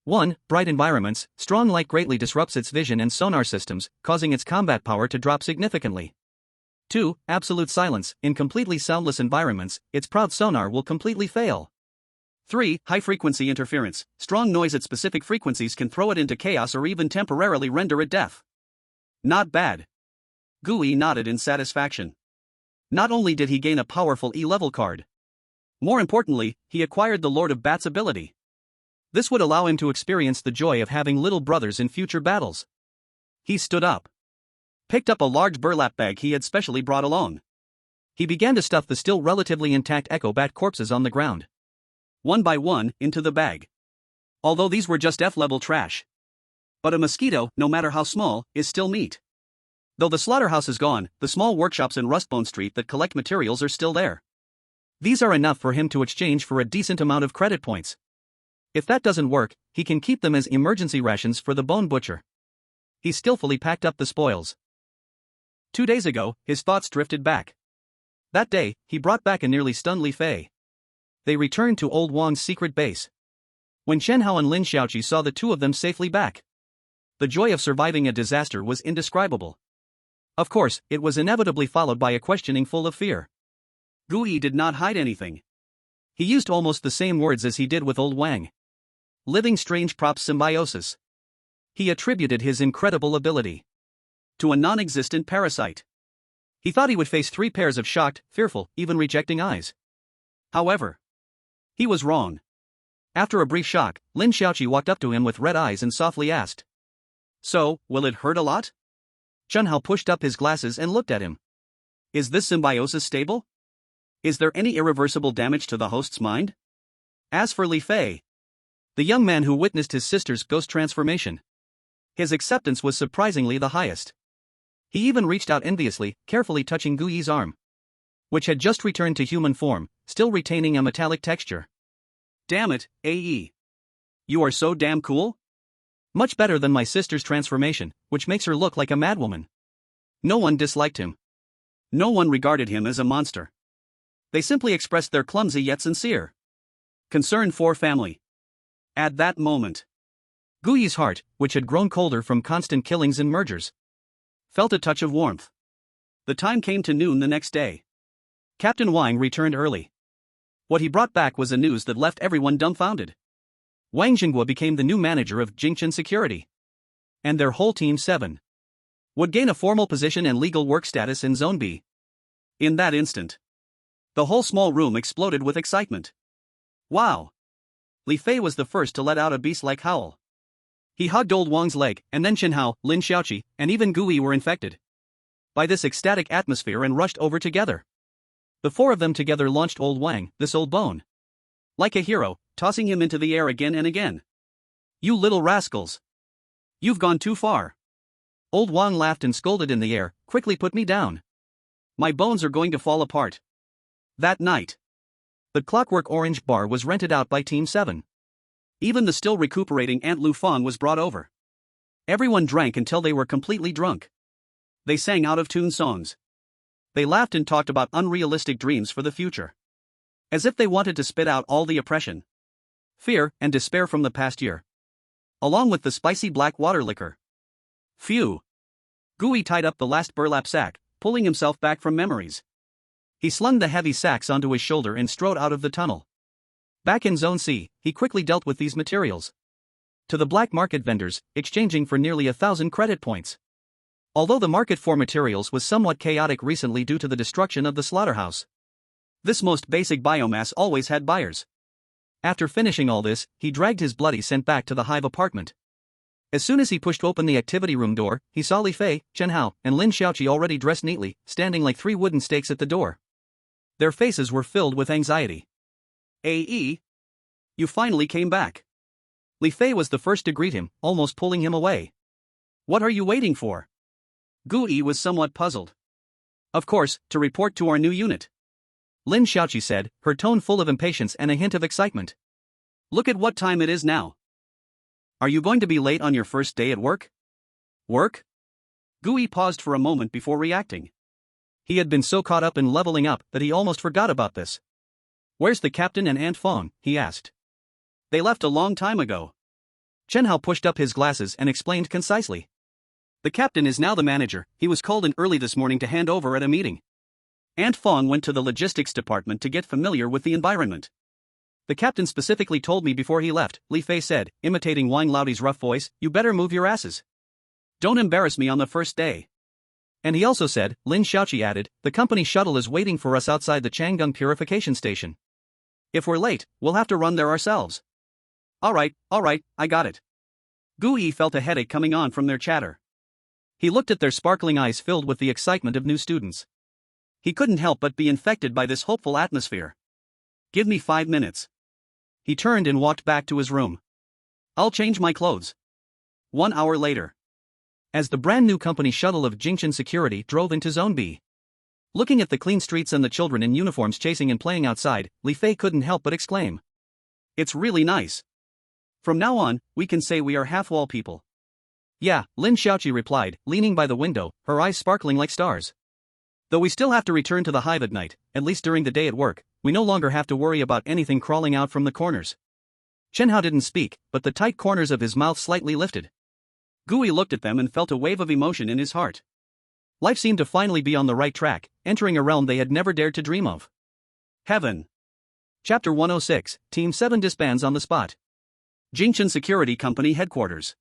1. Bright environments. Strong light greatly disrupts its vision and sonar systems, causing its combat power to drop significantly. 2. Absolute silence. In completely soundless environments, its proud sonar will completely fail. 3. High-frequency interference. Strong noise at specific frequencies can throw it into chaos or even temporarily render it deaf. Not bad. Gui nodded in satisfaction. Not only did he gain a powerful E-level card. More importantly, he acquired the Lord of Bat's ability. This would allow him to experience the joy of having little brothers in future battles. He stood up. Picked up a large burlap bag he had specially brought along. He began to stuff the still relatively intact echo-bat corpses on the ground. One by one, into the bag. Although these were just F-level trash. But a mosquito, no matter how small, is still meat. Though the slaughterhouse is gone, the small workshops in Rustbone Street that collect materials are still there. These are enough for him to exchange for a decent amount of credit points. If that doesn't work, he can keep them as emergency rations for the bone butcher. He skillfully packed up the spoils. 2 days ago, his thoughts drifted back. That day, he brought back a nearly stunned Li Fei. They returned to Old Wang's secret base. When Chen Hao and Lin Xiaoqi saw the two of them safely back, the joy of surviving a disaster was indescribable. Of course, it was inevitably followed by a questioning full of fear. Gui did not hide anything. He used almost the same words as he did with Old Wang. Living strange props symbiosis. He attributed his incredible ability to a non-existent parasite. He thought he would face 3 pairs of shocked, fearful, even rejecting eyes. However, he was wrong. After a brief shock, Lin Xiaoqi walked up to him with red eyes and softly asked, "So, will it hurt a lot?" Chen Hao pushed up his glasses and looked at him. "Is this symbiosis stable? Is there any irreversible damage to the host's mind?" As for Li Fei, the young man who witnessed his sister's ghost transformation, his acceptance was surprisingly the highest. He even reached out enviously, carefully touching Gui's arm, which had just returned to human form, still retaining a metallic texture. "Damn it, AE. You are so damn cool? Much better than my sister's transformation, which makes her look like a madwoman." No one disliked him. No one regarded him as a monster. They simply expressed their clumsy yet sincere concern for family. At that moment, Gui's heart, which had grown colder from constant killings and mergers, felt a touch of warmth. The time came to noon the next day. Captain Wang returned early. What he brought back was a news that left everyone dumbfounded. Wang Xinghua became the new manager of Jingchen Security. And their whole Team 7 would gain a formal position and legal work status in Zone B. In that instant, the whole small room exploded with excitement. Wow! Li Fei was the first to let out a beast-like howl. He hugged Old Wang's leg, and then Chen Hao, Lin Xiaoqi, and even Gui were infected by this ecstatic atmosphere and rushed over together. The 4 of them together launched Old Wang, this old bone, like a hero, tossing him into the air again and again. "You little rascals! You've gone too far." Old Wang laughed and scolded in the air, "Quickly put me down. My bones are going to fall apart." That night, the Clockwork Orange bar was rented out by Team 7. Even the still recuperating Aunt Lu Fang was brought over. Everyone drank until they were completely drunk. They sang out-of-tune songs. They laughed and talked about unrealistic dreams for the future, as if they wanted to spit out all the oppression, fear, and despair from the past year, along with the spicy black water liquor. Phew! Gui tied up the last burlap sack, pulling himself back from memories. He slung the heavy sacks onto his shoulder and strode out of the tunnel. Back in Zone C, he quickly dealt with these materials to the black market vendors, exchanging for nearly 1,000 credit points. Although the market for materials was somewhat chaotic recently due to the destruction of the slaughterhouse, this most basic biomass always had buyers. After finishing all this, he dragged his bloody scent back to the hive apartment. As soon as he pushed open the activity room door, he saw Li Fei, Chen Hao, and Lin Xiaoqi already dressed neatly, standing like 3 wooden stakes at the door. Their faces were filled with anxiety. "AE? You finally came back." Li Fei was the first to greet him, almost pulling him away. "What are you waiting for?" Gui was somewhat puzzled. "Of course, to report to our new unit," Lin Xiaoqi said, her tone full of impatience and a hint of excitement. "Look at what time it is now. Are you going to be late on your first day at work?" "Work?" Gui paused for a moment before reacting. He had been so caught up in leveling up that he almost forgot about this. "Where's the captain and Aunt Fong?" he asked. "They left a long time ago." Chen Hao pushed up his glasses and explained concisely. "The captain is now the manager. He was called in early this morning to hand over at a meeting. Aunt Fong went to the logistics department to get familiar with the environment. The captain specifically told me before he left," Li Fei said, imitating Wang Laodi's rough voice, "you better move your asses. Don't embarrass me on the first day." And he also said, Lin Xiaoqi added, "The company shuttle is waiting for us outside the Changgung purification station. If we're late, we'll have to run there ourselves." All right, I got it." Gu Yi felt a headache coming on from their chatter. He looked at their sparkling eyes filled with the excitement of new students. He couldn't help but be infected by this hopeful atmosphere. "Give me 5 minutes." He turned and walked back to his room. "I'll change my clothes." 1 hour later. As the brand new company shuttle of Jingchen Security drove into Zone B. Looking at the clean streets and the children in uniforms chasing and playing outside, Li Fei couldn't help but exclaim. "It's really nice. From now on, we can say we are half-wall people." "Yeah," Lin Xiaoqi replied, leaning by the window, her eyes sparkling like stars. "Though we still have to return to the hive at night, at least during the day at work, we no longer have to worry about anything crawling out from the corners." Chen Hao didn't speak, but the tight corners of his mouth slightly lifted. Gui looked at them and felt a wave of emotion in his heart. Life seemed to finally be on the right track, entering a realm they had never dared to dream of. Heaven. Chapter 106, Team 7 disbands on the spot. Jingchen Security Company Headquarters.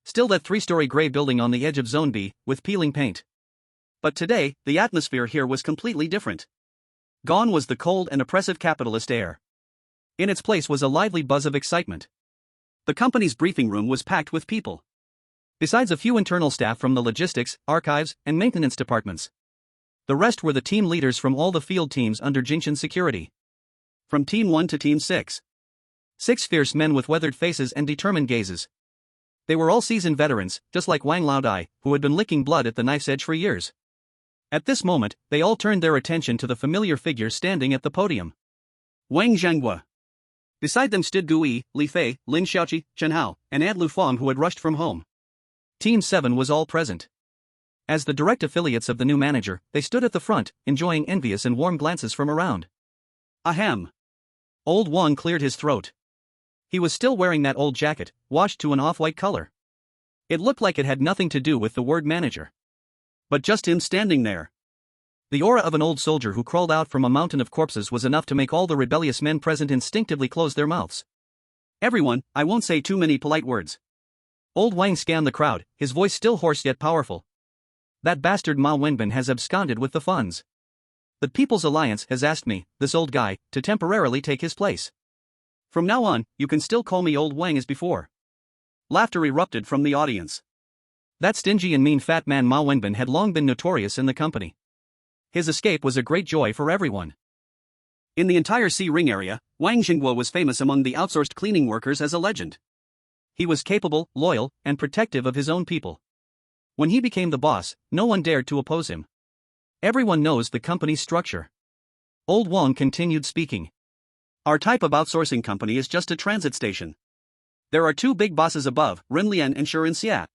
Still that 3-story gray building on the edge of Zone B, with peeling paint. But today, the atmosphere here was completely different. Gone was the cold and oppressive capitalist air. In its place was a lively buzz of excitement. The company's briefing room was packed with people. Besides a few internal staff from the logistics, archives, and maintenance departments. The rest were the team leaders from all the field teams under Jingchen Security. From Team 1 to Team 6. 6 fierce men with weathered faces and determined gazes. They were all seasoned veterans, just like Wang Laodai, who had been licking blood at the knife's edge for years. At this moment, they all turned their attention to the familiar figure standing at the podium. Wang Zhanghua. Beside them stood Gu Yi, Li Fei, Lin Xiaoqi, Chen Hao, and Ad Lu Fong, who had rushed from home. Team 7 was all present. As the direct affiliates of the new manager, they stood at the front, enjoying envious and warm glances from around. Ahem. Old Wang cleared his throat. He was still wearing that old jacket, washed to an off-white color. It looked like it had nothing to do with the word manager. But just him standing there. The aura of an old soldier who crawled out from a mountain of corpses was enough to make all the rebellious men present instinctively close their mouths. "Everyone, I won't say too many polite words." Old Wang scanned the crowd, his voice still hoarse yet powerful. "That bastard Ma Wenbin has absconded with the funds. The People's Alliance has asked me, this old guy, to temporarily take his place. From now on, you can still call me Old Wang as before." Laughter erupted from the audience. That stingy and mean fat man Ma Wenbin had long been notorious in the company. His escape was a great joy for everyone. In the entire Sea Ring area, Wang Zhanghua was famous among the outsourced cleaning workers as a legend. He was capable, loyal, and protective of his own people. When he became the boss, no one dared to oppose him. Everyone knows the company's structure. Old Wang continued speaking. "Our type of outsourcing company is just a transit station. There are 2 big bosses above, Rinlian and Shirinxia.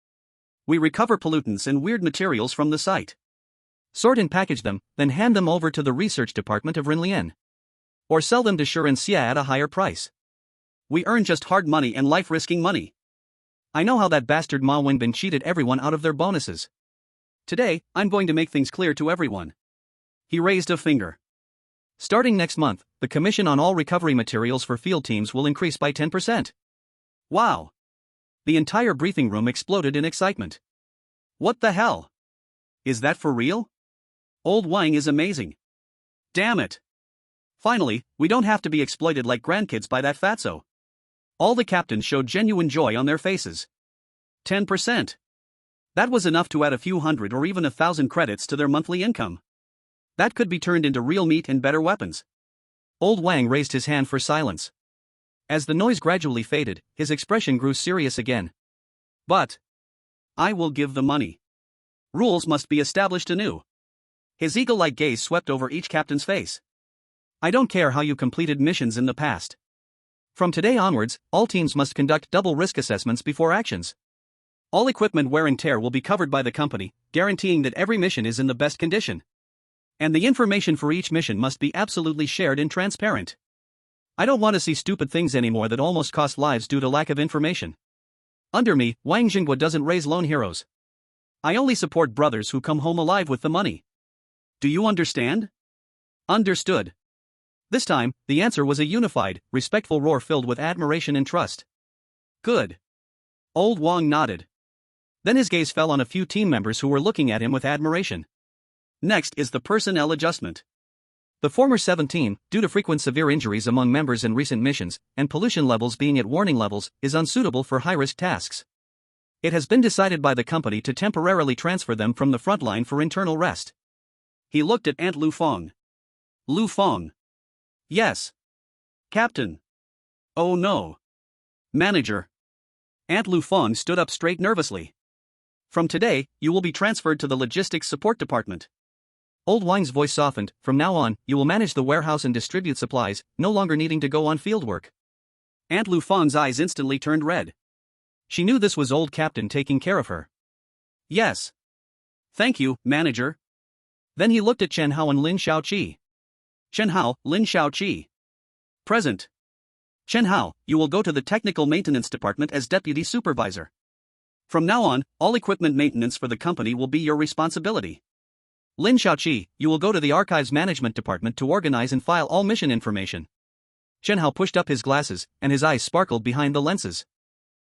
We recover pollutants and weird materials from the site. Sort and package them, then hand them over to the research department of Rinlian. Or sell them to Shirinxia at a higher price. We earn just hard money and life-risking money. I know how that bastard Ma Wenbin cheated everyone out of their bonuses. Today, I'm going to make things clear to everyone." He raised a finger. "Starting next month, the commission on all recovery materials for field teams will increase by 10%. Wow. The entire briefing room exploded in excitement. What the hell? Is that for real? Old Wang is amazing. Damn it. Finally, we don't have to be exploited like grandkids by that fatso. All the captains showed genuine joy on their faces. 10%. That was enough to add a few hundred or even 1,000 credits to their monthly income. That could be turned into real meat and better weapons. Old Wang raised his hand for silence. As the noise gradually faded, his expression grew serious again. But I will give the money. Rules must be established anew. His eagle-like gaze swept over each captain's face. I don't care how you completed missions in the past. From today onwards, all teams must conduct double risk assessments before actions. All equipment wear and tear will be covered by the company, guaranteeing that every mission is in the best condition. And the information for each mission must be absolutely shared and transparent. I don't want to see stupid things anymore that almost cost lives due to lack of information. Under me, Wang Jingbo doesn't raise lone heroes. I only support brothers who come home alive with the money. Do you understand? Understood. This time, the answer was a unified, respectful roar filled with admiration and trust. Good. Old Wang nodded. Then his gaze fell on a few team members who were looking at him with admiration. Next is the personnel adjustment. The former 17, due to frequent severe injuries among members in recent missions, and pollution levels being at warning levels, is unsuitable for high-risk tasks. It has been decided by the company to temporarily transfer them from the front line for internal rest. He looked at Aunt Lu Feng. Lu Feng. Yes. Captain. Oh no. Manager. Aunt Lu Feng stood up straight nervously. From today, you will be transferred to the logistics support department. Old Wang's voice softened. From now on, you will manage the warehouse and distribute supplies, no longer needing to go on field work. Aunt Lu Feng's eyes instantly turned red. She knew this was old Captain taking care of her. Yes. Thank you, manager. Then he looked at Chen Hao and Lin Xiaoqi. Chen Hao, Lin Xiaoqi. Present. Chen Hao, you will go to the technical maintenance department as deputy supervisor. From now on, all equipment maintenance for the company will be your responsibility. Lin Xiaoqi, you will go to the archives management department to organize and file all mission information. Chen Hao pushed up his glasses, and his eyes sparkled behind the lenses.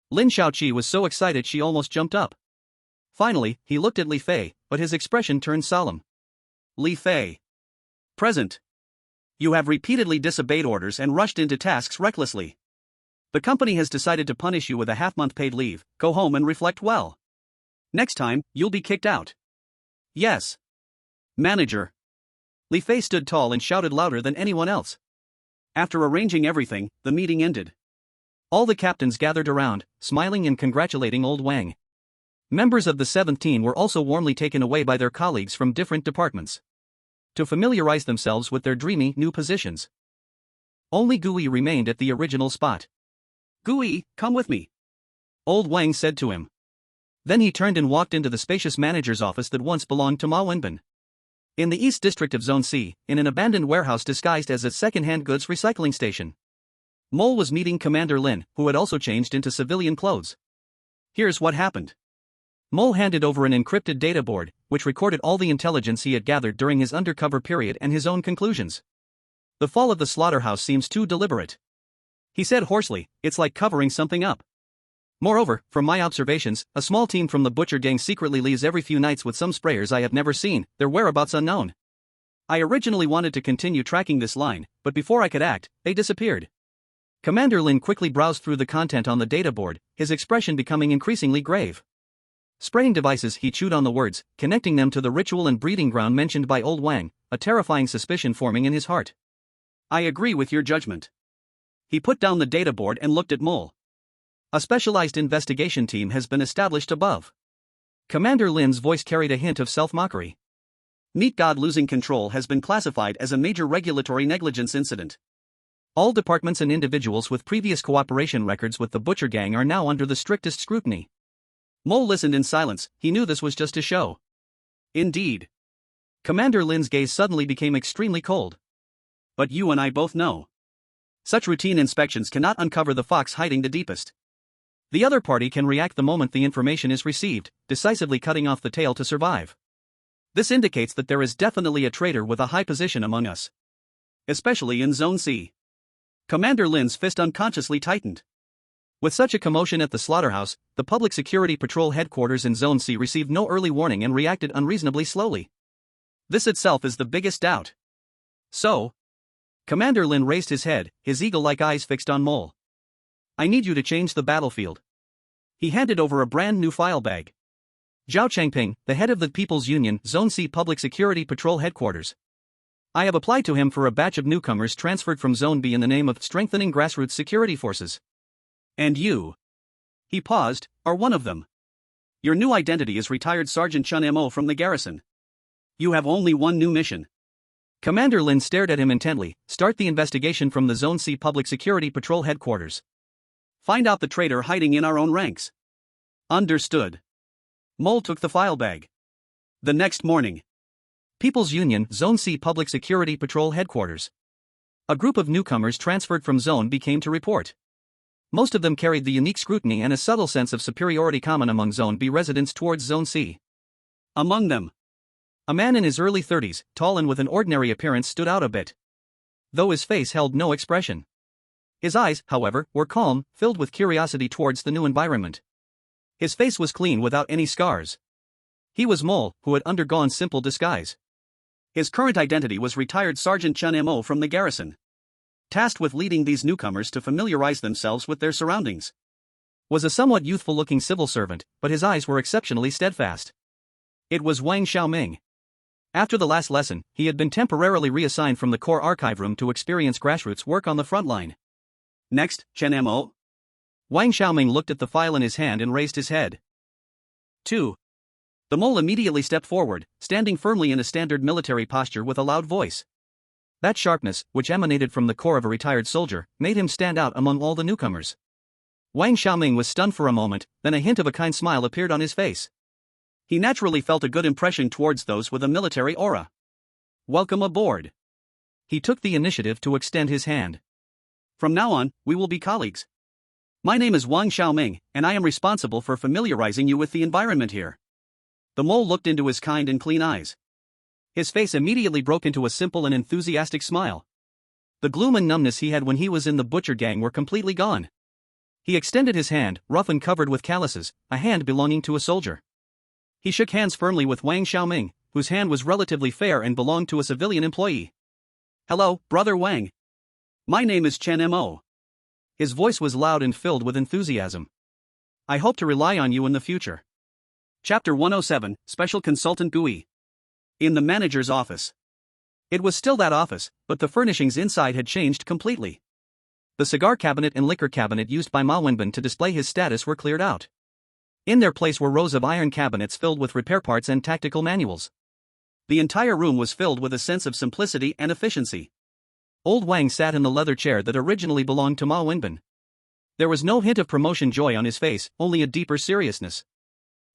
Lin Xiaoqi was so excited she almost jumped up. Finally, he looked at Li Fei, but his expression turned solemn. Li Fei. Present. You have repeatedly disobeyed orders and rushed into tasks recklessly. The company has decided to punish you with a half-month paid leave. Go home and reflect well. Next time, you'll be kicked out. Yes. Manager. Li Fei stood tall and shouted louder than anyone else. After arranging everything, the meeting ended. All the captains gathered around, smiling and congratulating old Wang. Members of the 17 were also warmly taken away by their colleagues from different departments to familiarize themselves with their dreamy new positions. Only Gui remained at the original spot. Gui, come with me. Old Wang said to him. Then he turned and walked into the spacious manager's office that once belonged to Ma Wenbin. In the East District of Zone C, in an abandoned warehouse disguised as a second-hand goods recycling station. Mole was meeting Commander Lin, who had also changed into civilian clothes. Here's what happened. Mole handed over an encrypted data board, which recorded all the intelligence he had gathered during his undercover period and his own conclusions. The fall of the slaughterhouse seems too deliberate. He said hoarsely, it's like covering something up. Moreover, from my observations, a small team from the Butcher gang secretly leaves every few nights with some sprayers I have never seen, their whereabouts unknown. I originally wanted to continue tracking this line, but before I could act, they disappeared. Commander Lin quickly browsed through the content on the data board, his expression becoming increasingly grave. Spraying devices, he chewed on the words, connecting them to the ritual and breeding ground mentioned by old Wang, a terrifying suspicion forming in his heart. I agree with your judgment. He put down the data board and looked at Mole. A specialized investigation team has been established above. Commander Lin's voice carried a hint of self-mockery. Meat God losing control has been classified as a major regulatory negligence incident. All departments and individuals with previous cooperation records with the Butcher gang are now under the strictest scrutiny. Mole listened in silence, he knew this was just a show. Indeed. Commander Lin's gaze suddenly became extremely cold. But you and I both know. Such routine inspections cannot uncover the fox hiding the deepest. The other party can react the moment the information is received, decisively cutting off the tail to survive. This indicates that there is definitely a traitor with a high position among us. Especially in Zone C. Commander Lin's fist unconsciously tightened. With such a commotion at the slaughterhouse, the Public Security Patrol headquarters in Zone C received no early warning and reacted unreasonably slowly. This itself is the biggest doubt. So, Commander Lin raised his head, his eagle-like eyes fixed on Mole. I need you to change the battlefield. He handed over a brand new file bag. Zhao Changping, the head of the People's Union, Zone C Public Security Patrol headquarters. I have applied to him for a batch of newcomers transferred from Zone B in the name of strengthening grassroots security forces. And you, he paused, are one of them. Your new identity is retired Sergeant Chun Mo from the garrison. You have only one new mission. Commander Lin stared at him intently. Start the investigation from the Zone C Public Security Patrol headquarters. Find out the traitor hiding in our own ranks. Understood. Mole took the file bag. The next morning. People's Union, Zone C Public Security Patrol Headquarters. A group of newcomers transferred from Zone B came to report. Most of them carried the unique scrutiny and a subtle sense of superiority common among Zone B residents towards Zone C. Among them, a man in his early 30s, tall and with an ordinary appearance, stood out a bit, though his face held no expression. His eyes, however, were calm, filled with curiosity towards the new environment. His face was clean without any scars. He was Mole, who had undergone simple disguise. His current identity was retired Sergeant Chun Mo from the garrison, tasked with leading these newcomers to familiarize themselves with their surroundings. Was a somewhat youthful-looking civil servant, but his eyes were exceptionally steadfast. It was Wang Xiaoming. After the last lesson, he had been temporarily reassigned from the core archive room to experience grassroots work on the front line. Next, Chen Mo. Wang Xiaoming looked at the file in his hand and raised his head. 2. The mole immediately stepped forward, standing firmly in a standard military posture with a loud voice. That sharpness, which emanated from the core of a retired soldier, made him stand out among all the newcomers. Wang Xiaoming was stunned for a moment, then a hint of a kind smile appeared on his face. He naturally felt a good impression towards those with a military aura. Welcome aboard. He took the initiative to extend his hand. From now on, we will be colleagues. My name is Wang Xiaoming, and I am responsible for familiarizing you with the environment here. The mole looked into his kind and clean eyes. His face immediately broke into a simple and enthusiastic smile. The gloom and numbness he had when he was in the butcher gang were completely gone. He extended his hand, rough and covered with calluses, a hand belonging to a soldier. He shook hands firmly with Wang Xiaoming, whose hand was relatively fair and belonged to a civilian employee. Hello, Brother Wang. My name is Chen Mo. His voice was loud and filled with enthusiasm. I hope to rely on you in the future. Chapter 107, Special Consultant Gui. In the manager's office. It was still that office, but the furnishings inside had changed completely. The cigar cabinet and liquor cabinet used by Ma Wenbin to display his status were cleared out. In their place were rows of iron cabinets filled with repair parts and tactical manuals. The entire room was filled with a sense of simplicity and efficiency. Old Wang sat in the leather chair that originally belonged to Ma Wenbin. There was no hint of promotion joy on his face, only a deeper seriousness.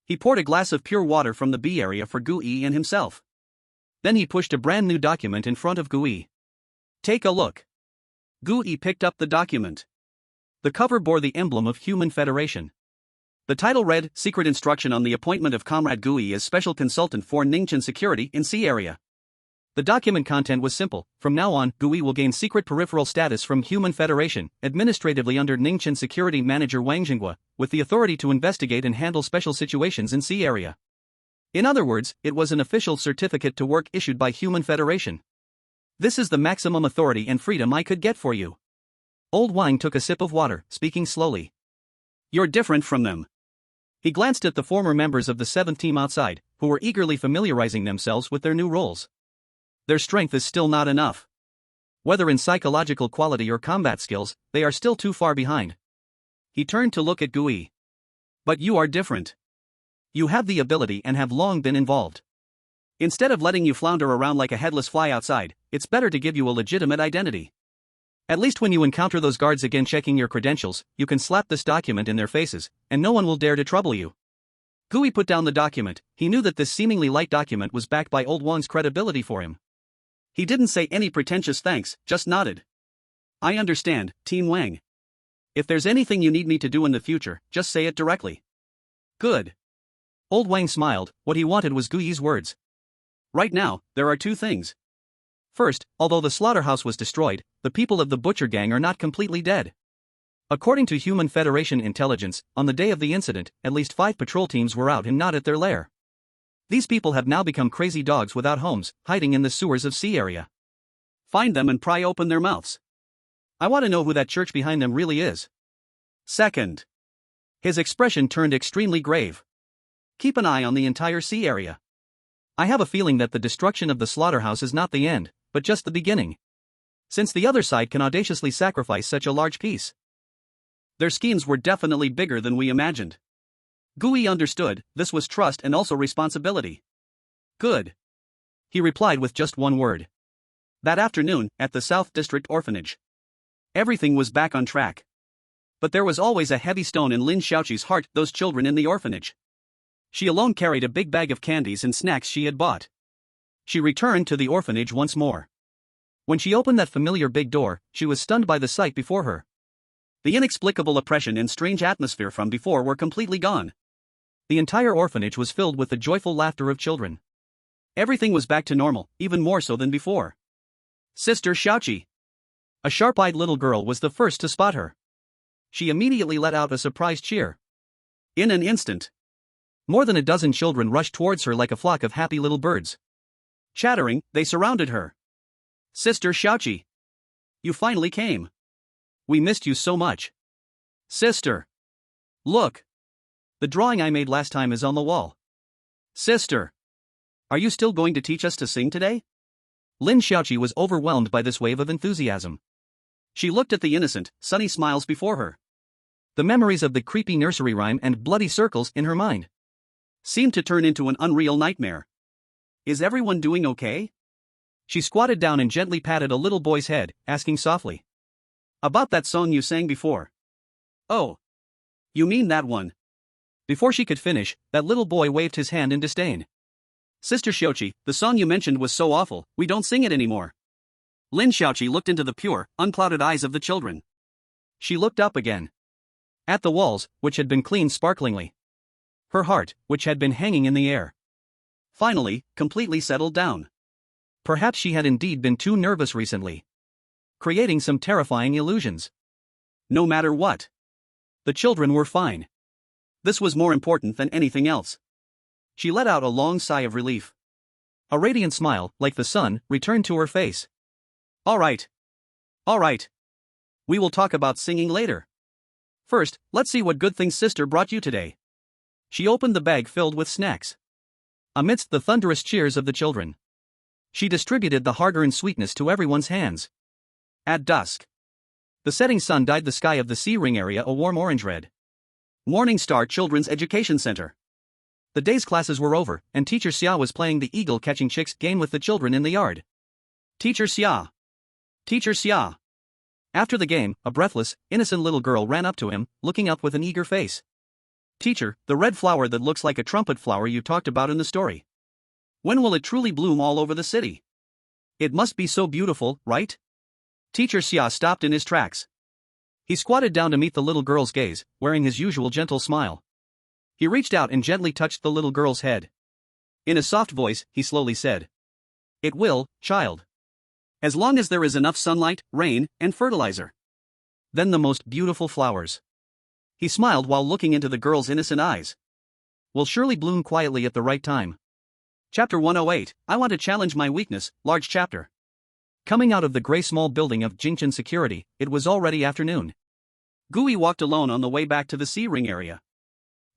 He poured a glass of pure water from the B area for Gui and himself. Then he pushed a brand new document in front of Gui. Take a look. Gui picked up the document. The cover bore the emblem of Human Federation. The title read, Secret Instruction on the Appointment of Comrade Gui as Special Consultant for Ningchen Security in C Area. The document content was simple. From now on, Gui will gain secret peripheral status from Human Federation, administratively under Ningchen Security Manager Wang Jinghua, with the authority to investigate and handle special situations in C Area. In other words, it was an official certificate to work issued by Human Federation. This is the maximum authority and freedom I could get for you. Old Wang took a sip of water, speaking slowly. You're different from them. He glanced at the former members of the 7th team outside, who were eagerly familiarizing themselves with their new roles. Their strength is still not enough. Whether in psychological quality or combat skills, they are still too far behind. He turned to look at Gui. But you are different. You have the ability and have long been involved. Instead of letting you flounder around like a headless fly outside, it's better to give you a legitimate identity. At least when you encounter those guards again checking your credentials, you can slap this document in their faces, and no one will dare to trouble you. Gui put down the document. He knew that this seemingly light document was backed by Old Wang's credibility for him. He didn't say any pretentious thanks, just nodded. I understand, Team Wang. If there's anything you need me to do in the future, just say it directly. Good. Old Wang smiled. What he wanted was Gui's words. Right now, there are two things. First, although the slaughterhouse was destroyed, the people of the Butcher Gang are not completely dead. According to Human Federation intelligence, on the day of the incident, at least 5 patrol teams were out and not at their lair. These people have now become crazy dogs without homes, hiding in the sewers of C Area. Find them and pry open their mouths. I want to know who that church behind them really is. Second. His expression turned extremely grave. Keep an eye on the entire C Area. I have a feeling that the destruction of the slaughterhouse is not the end, but just the beginning. Since the other side can audaciously sacrifice such a large piece. Their schemes were definitely bigger than we imagined. Gui understood, this was trust and also responsibility. Good. He replied with just one word. That afternoon, at the South District Orphanage. Everything was back on track. But there was always a heavy stone in Lin Xiaoqi's heart, those children in the orphanage. She alone carried a big bag of candies and snacks she had bought. She returned to the orphanage once more. When she opened that familiar big door, she was stunned by the sight before her. The inexplicable oppression and strange atmosphere from before were completely gone. The entire orphanage was filled with the joyful laughter of children. Everything was back to normal, even more so than before. Sister Xiaoqi. A sharp-eyed little girl was the first to spot her. She immediately let out a surprised cheer. In an instant, more than a dozen children rushed towards her like a flock of happy little birds. Chattering, they surrounded her. Sister Xiaoqi. You finally came. We missed you so much. Sister. Look. The drawing I made last time is on the wall. Sister. Are you still going to teach us to sing today? Lin Xiaoqi was overwhelmed by this wave of enthusiasm. She looked at the innocent, sunny smiles before her. The memories of the creepy nursery rhyme and bloody circles in her mind seemed to turn into an unreal nightmare. Is everyone doing okay? She squatted down and gently patted a little boy's head, asking softly. About that song you sang before. Oh. You mean that one? Before she could finish, that little boy waved his hand in disdain. Sister Xiaoqi, the song you mentioned was so awful, we don't sing it anymore. Lin Xiaoqi looked into the pure, unclouded eyes of the children. She looked up again. At the walls, which had been cleaned sparklingly. Her heart, which had been hanging in the air. Finally, completely settled down. Perhaps she had indeed been too nervous recently. Creating some terrifying illusions. No matter what. The children were fine. This was more important than anything else. She let out a long sigh of relief. A radiant smile, like the sun, returned to her face. All right. All right. We will talk about singing later. First, let's see what good things Sister brought you today. She opened the bag filled with snacks. Amidst the thunderous cheers of the children, she distributed the hard-earned sweetness to everyone's hands. At dusk, the setting sun dyed the sky of the sea ring area a warm orange-red. Morning Star Children's Education Center. The day's classes were over, and Teacher Xia was playing the eagle-catching chicks game with the children in the yard. Teacher Xia. Teacher Xia. After the game, a breathless, innocent little girl ran up to him, looking up with an eager face. Teacher, the red flower that looks like a trumpet flower you talked about in the story. When will it truly bloom all over the city? It must be so beautiful, right? Teacher Xia stopped in his tracks. He squatted down to meet the little girl's gaze, wearing his usual gentle smile. He reached out and gently touched the little girl's head. In a soft voice, he slowly said, "It will, child. As long as there is enough sunlight, rain, and fertilizer. Then the most beautiful flowers." He smiled while looking into the girl's innocent eyes. "Will surely bloom quietly at the right time." Chapter 108, I Want to Challenge My Weakness, large chapter. Coming out of the gray small building of Jingchen Security, it was already afternoon. Gui walked alone on the way back to the C ring area.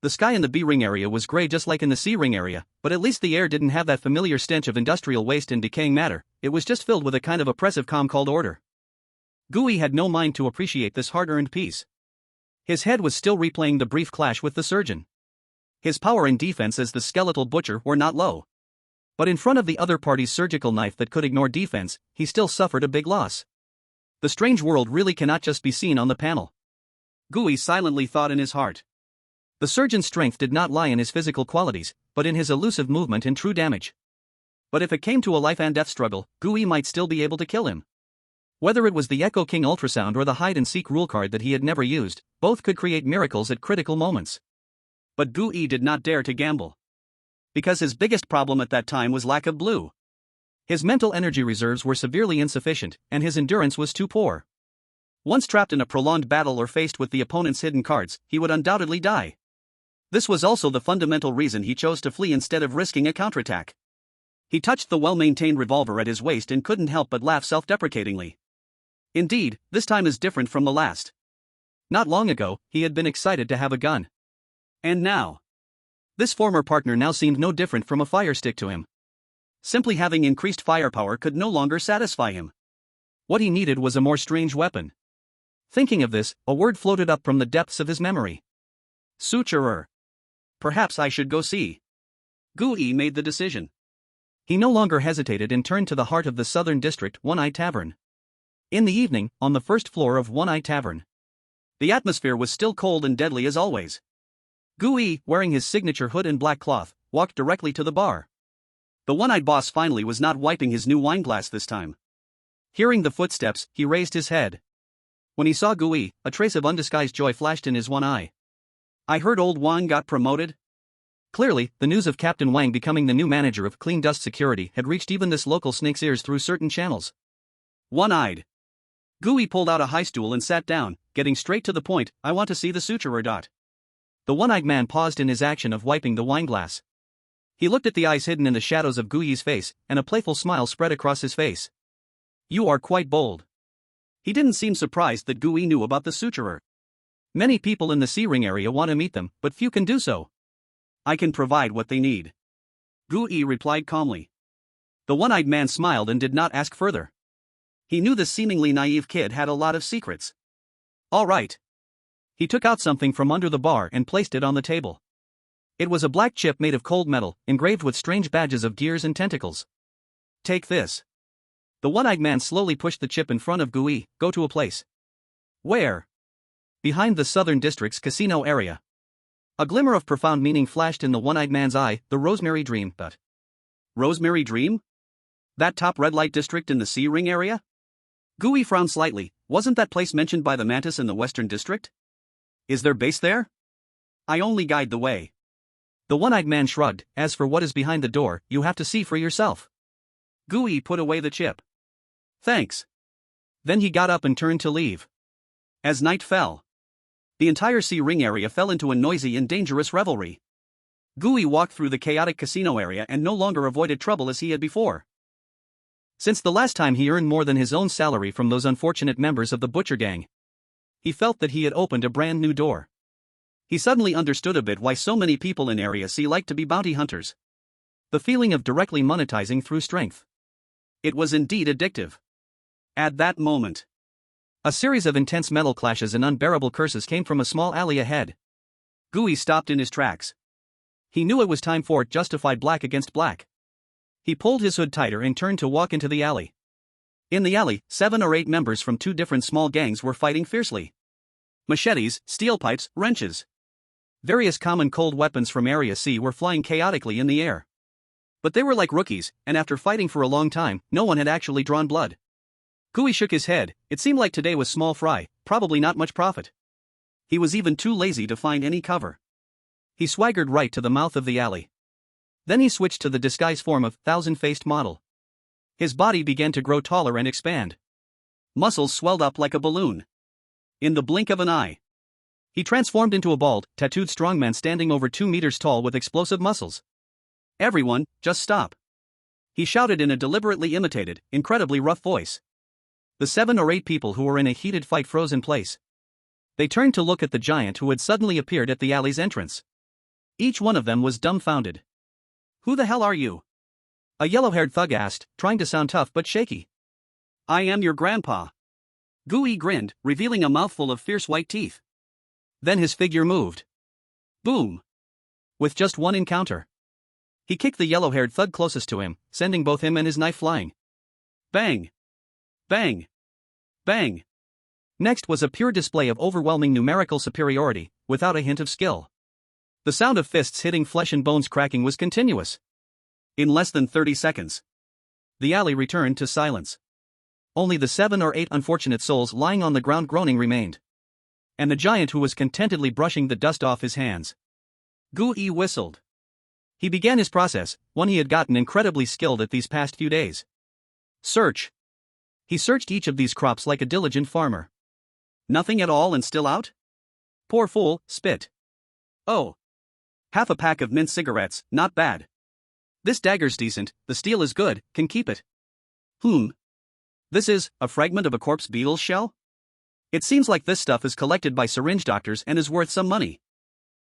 The sky in the B ring area was gray just like in the C ring area, but at least the air didn't have that familiar stench of industrial waste and decaying matter. It was just filled with a kind of oppressive calm called order. Gui had no mind to appreciate this hard-earned peace. His head was still replaying the brief clash with the surgeon. His power and defense as the skeletal butcher were not low. But in front of the other party's surgical knife that could ignore defense, he still suffered a big loss. The strange world really cannot just be seen on the panel. Gui silently thought in his heart. The surgeon's strength did not lie in his physical qualities, but in his elusive movement and true damage. But if it came to a life-and-death struggle, Gui might still be able to kill him. Whether it was the Echo King ultrasound or the hide-and-seek rule card that he had never used, both could create miracles at critical moments. But Gui did not dare to gamble. Because his biggest problem at that time was lack of blue. His mental energy reserves were severely insufficient, and his endurance was too poor. Once trapped in a prolonged battle or faced with the opponent's hidden cards, he would undoubtedly die. This was also the fundamental reason he chose to flee instead of risking a counterattack. He touched the well-maintained revolver at his waist and couldn't help but laugh self-deprecatingly. Indeed, this time is different from the last. Not long ago, he had been excited to have a gun. And now? This former partner now seemed no different from a fire stick to him. Simply having increased firepower could no longer satisfy him. What he needed was a more strange weapon. Thinking of this, a word floated up from the depths of his memory. Suturer. Perhaps I should go see. Gui made the decision. He no longer hesitated and turned to the heart of the Southern District One-Eye Tavern. In the evening, on the first floor of One-Eye Tavern. The atmosphere was still cold and deadly as always. Gui, wearing his signature hood and black cloth, walked directly to the bar. The one-eyed boss finally was not wiping his new wineglass this time. Hearing the footsteps, he raised his head. When he saw Gui, a trace of undisguised joy flashed in his one eye. I heard old Wang got promoted? Clearly, the news of Captain Wang becoming the new manager of Clean Dust Security had reached even this local snake's ears through certain channels. One-eyed. Gui pulled out a high stool and sat down, getting straight to the point. I want to see the suturer. The one-eyed man paused in his action of wiping the wineglass. He looked at the eyes hidden in the shadows of Gui's face, and a playful smile spread across his face. You are quite bold. He didn't seem surprised that Gui knew about the suturer. Many people in the C-ring area want to meet them, but few can do so. I can provide what they need. Gui replied calmly. The one-eyed man smiled and did not ask further. He knew the seemingly naive kid had a lot of secrets. All right. He took out something from under the bar and placed it on the table. It was a black chip made of cold metal, engraved with strange badges of gears and tentacles. Take this. The one-eyed man slowly pushed the chip in front of Gui. Go to a place. Where? Behind the Southern District's casino area. A glimmer of profound meaning flashed in the one-eyed man's eye. The Rosemary Dream. But Rosemary Dream? That top red light district in the C-ring area? Gui frowned slightly. Wasn't that place mentioned by the Mantis in the Western District? Is their base there? I only guide the way. The one-eyed man shrugged. As for what is behind the door, you have to see for yourself. Gui put away the chip. Thanks. Then he got up and turned to leave. As night fell, the entire C-ring area fell into a noisy and dangerous revelry. Gui walked through the chaotic casino area and no longer avoided trouble as he had before. Since the last time he earned more than his own salary from those unfortunate members of the Butcher Gang, he felt that he had opened a brand new door. He suddenly understood a bit why so many people in Area C like to be bounty hunters. The feeling of directly monetizing through strength. It was indeed addictive. At that moment, a series of intense metal clashes and unbearable curses came from a small alley ahead. Gui stopped in his tracks. He knew it was time for justified black against black. He pulled his hood tighter and turned to walk into the alley. In the alley, 7 or 8 members from 2 different small gangs were fighting fiercely. Machetes, steel pipes, wrenches. Various common cold weapons from Area C were flying chaotically in the air. But they were like rookies, and after fighting for a long time, no one had actually drawn blood. Gui shook his head. It seemed like today was small fry, probably not much profit. He was even too lazy to find any cover. He swaggered right to the mouth of the alley. Then he switched to the disguise form of thousand-faced model. His body began to grow taller and expand. Muscles swelled up like a balloon. In the blink of an eye, he transformed into a bald, tattooed strongman standing over 2 meters tall with explosive muscles. Everyone, just stop. He shouted in a deliberately imitated, incredibly rough voice. The 7 or 8 people who were in a heated fight froze in place. They turned to look at the giant who had suddenly appeared at the alley's entrance. Each one of them was dumbfounded. Who the hell are you? A yellow-haired thug asked, trying to sound tough but shaky. I am your grandpa. Gui grinned, revealing a mouthful of fierce white teeth. Then his figure moved. Boom. With just one encounter, he kicked the yellow-haired thug closest to him, sending both him and his knife flying. Bang! Bang! Bang! Next was a pure display of overwhelming numerical superiority, without a hint of skill. The sound of fists hitting flesh and bones cracking was continuous. In less than 30 seconds, the alley returned to silence. Only the 7 or 8 unfortunate souls lying on the ground groaning remained. And the giant who was contentedly brushing the dust off his hands. Gui whistled. He began his process, one he had gotten incredibly skilled at these past few days. Search. He searched each of these crops like a diligent farmer. Nothing at all and still out? Poor fool, spit. Oh. Half a pack of mint cigarettes, not bad. This dagger's decent, the steel is good, can keep it. This is a fragment of a corpse beetle's shell? It seems like this stuff is collected by syringe doctors and is worth some money.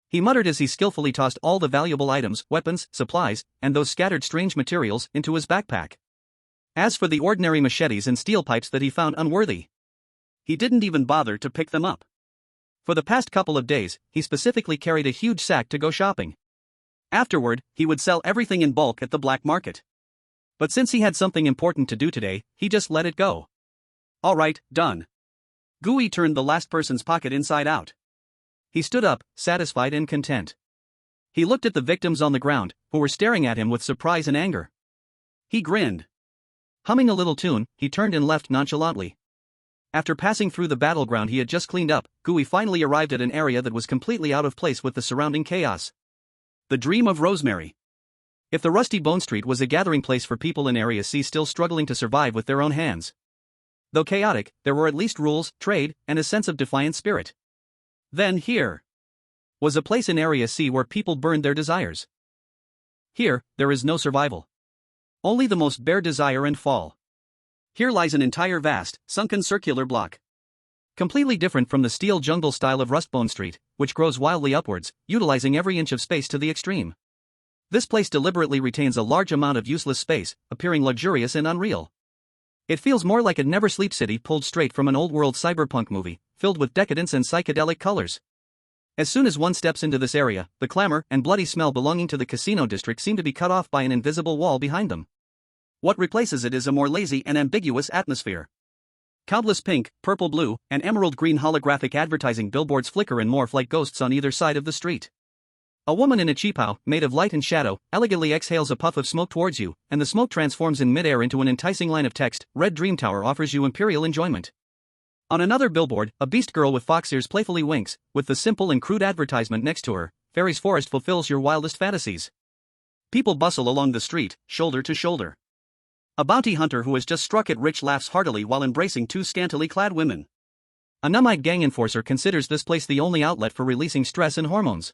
He muttered as he skillfully tossed all the valuable items, weapons, supplies, and those scattered strange materials into his backpack. As for the ordinary machetes and steel pipes that he found unworthy, he didn't even bother to pick them up. For the past couple of days, he specifically carried a huge sack to go shopping. Afterward, he would sell everything in bulk at the black market. But since he had something important to do today, he just let it go. All right, done. Gui turned the last person's pocket inside out. He stood up, satisfied and content. He looked at the victims on the ground, who were staring at him with surprise and anger. He grinned. Humming a little tune, he turned and left nonchalantly. After passing through the battleground he had just cleaned up, Gooey finally arrived at an area that was completely out of place with the surrounding chaos. The dream of Rosemary. If the rusty Bone Street was a gathering place for people in Area C still struggling to survive with their own hands. Though chaotic, there were at least rules, trade, and a sense of defiant spirit. Then here was a place in Area C where people burned their desires. Here, there is no survival. Only the most bare desire and fall. Here lies an entire vast, sunken circular block. Completely different from the steel jungle style of Rustbone Street, which grows wildly upwards, utilizing every inch of space to the extreme. This place deliberately retains a large amount of useless space, appearing luxurious and unreal. It feels more like a never-sleep city pulled straight from an old-world cyberpunk movie, filled with decadence and psychedelic colors. As soon as one steps into this area, the clamor and bloody smell belonging to the casino district seem to be cut off by an invisible wall behind them. What replaces it is a more lazy and ambiguous atmosphere. Countless pink, purple blue, and emerald green holographic advertising billboards flicker and morph like ghosts on either side of the street. A woman in a cheapao, made of light and shadow, elegantly exhales a puff of smoke towards you, and the smoke transforms in midair into an enticing line of text. Red Dream Tower offers you imperial enjoyment. On another billboard, a beast girl with fox ears playfully winks, with the simple and crude advertisement next to her. Fairy's Forest fulfills your wildest fantasies. People bustle along the street, shoulder to shoulder. A bounty hunter who has just struck it rich laughs heartily while embracing two scantily clad women. A numb-eyed gang enforcer considers this place the only outlet for releasing stress and hormones.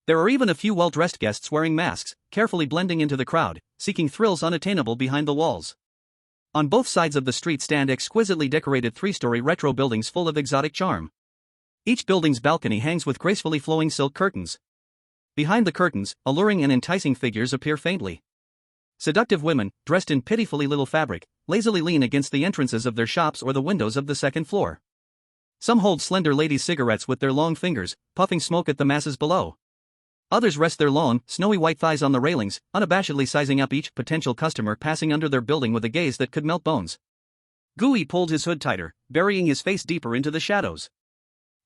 There are even a few well-dressed guests wearing masks, carefully blending into the crowd, seeking thrills unattainable behind the walls. On both sides of the street stand exquisitely decorated three-story retro buildings full of exotic charm. Each building's balcony hangs with gracefully flowing silk curtains. Behind the curtains, alluring and enticing figures appear faintly. Seductive women, dressed in pitifully little fabric, lazily lean against the entrances of their shops or the windows of the second floor. Some hold slender ladies' cigarettes with their long fingers, puffing smoke at the masses below. Others rest their long, snowy white thighs on the railings, unabashedly sizing up each potential customer passing under their building with a gaze that could melt bones. Gooey pulled his hood tighter, burying his face deeper into the shadows.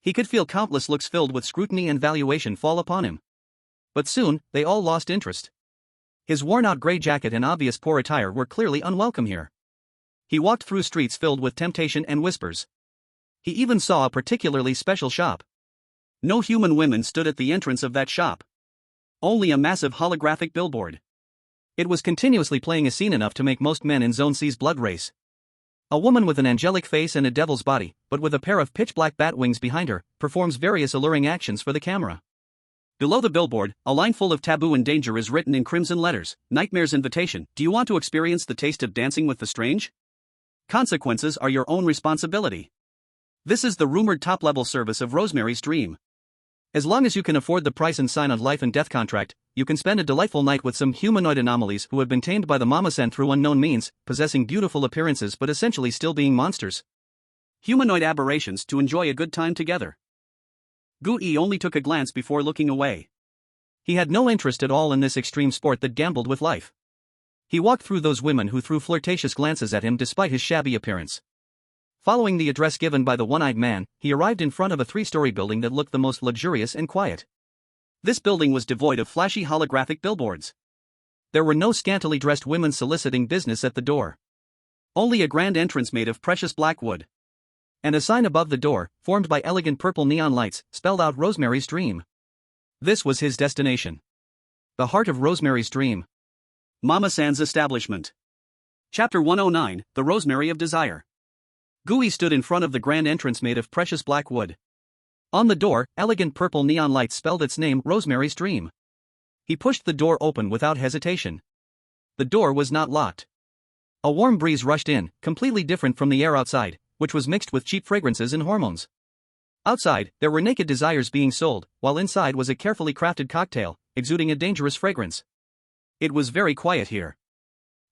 He could feel countless looks filled with scrutiny and valuation fall upon him. But soon, they all lost interest. His worn-out gray jacket and obvious poor attire were clearly unwelcome here. He walked through streets filled with temptation and whispers. He even saw a particularly special shop. No human women stood at the entrance of that shop. Only a massive holographic billboard. It was continuously playing a scene enough to make most men in Zone C's blood race. A woman with an angelic face and a devil's body, but with a pair of pitch-black bat wings behind her, performs various alluring actions for the camera. Below the billboard, a line full of taboo and danger is written in crimson letters. Nightmare's invitation. Do you want to experience the taste of dancing with the strange? Consequences are your own responsibility. This is the rumored top-level service of Rosemary's Dream. As long as you can afford the price and sign a life and death contract, you can spend a delightful night with some humanoid anomalies who have been tamed by the Mama-san through unknown means, possessing beautiful appearances but essentially still being monsters. Humanoid aberrations to enjoy a good time together. Gooey only took a glance before looking away. He had no interest at all in this extreme sport that gambled with life. He walked through those women who threw flirtatious glances at him despite his shabby appearance. Following the address given by the one-eyed man, he arrived in front of a three-story building that looked the most luxurious and quiet. This building was devoid of flashy holographic billboards. There were no scantily dressed women soliciting business at the door. Only a grand entrance made of precious black wood. And a sign above the door, formed by elegant purple neon lights, spelled out Rosemary's Dream. This was his destination. The heart of Rosemary's Dream. Mama-san's establishment. Chapter 109, The Rosemary of Desire. Gooey stood in front of the grand entrance made of precious black wood. On the door, elegant purple neon lights spelled its name, Rosemary's Dream. He pushed the door open without hesitation. The door was not locked. A warm breeze rushed in, completely different from the air outside, which was mixed with cheap fragrances and hormones. Outside, there were naked desires being sold, while inside was a carefully crafted cocktail, exuding a dangerous fragrance. It was very quiet here.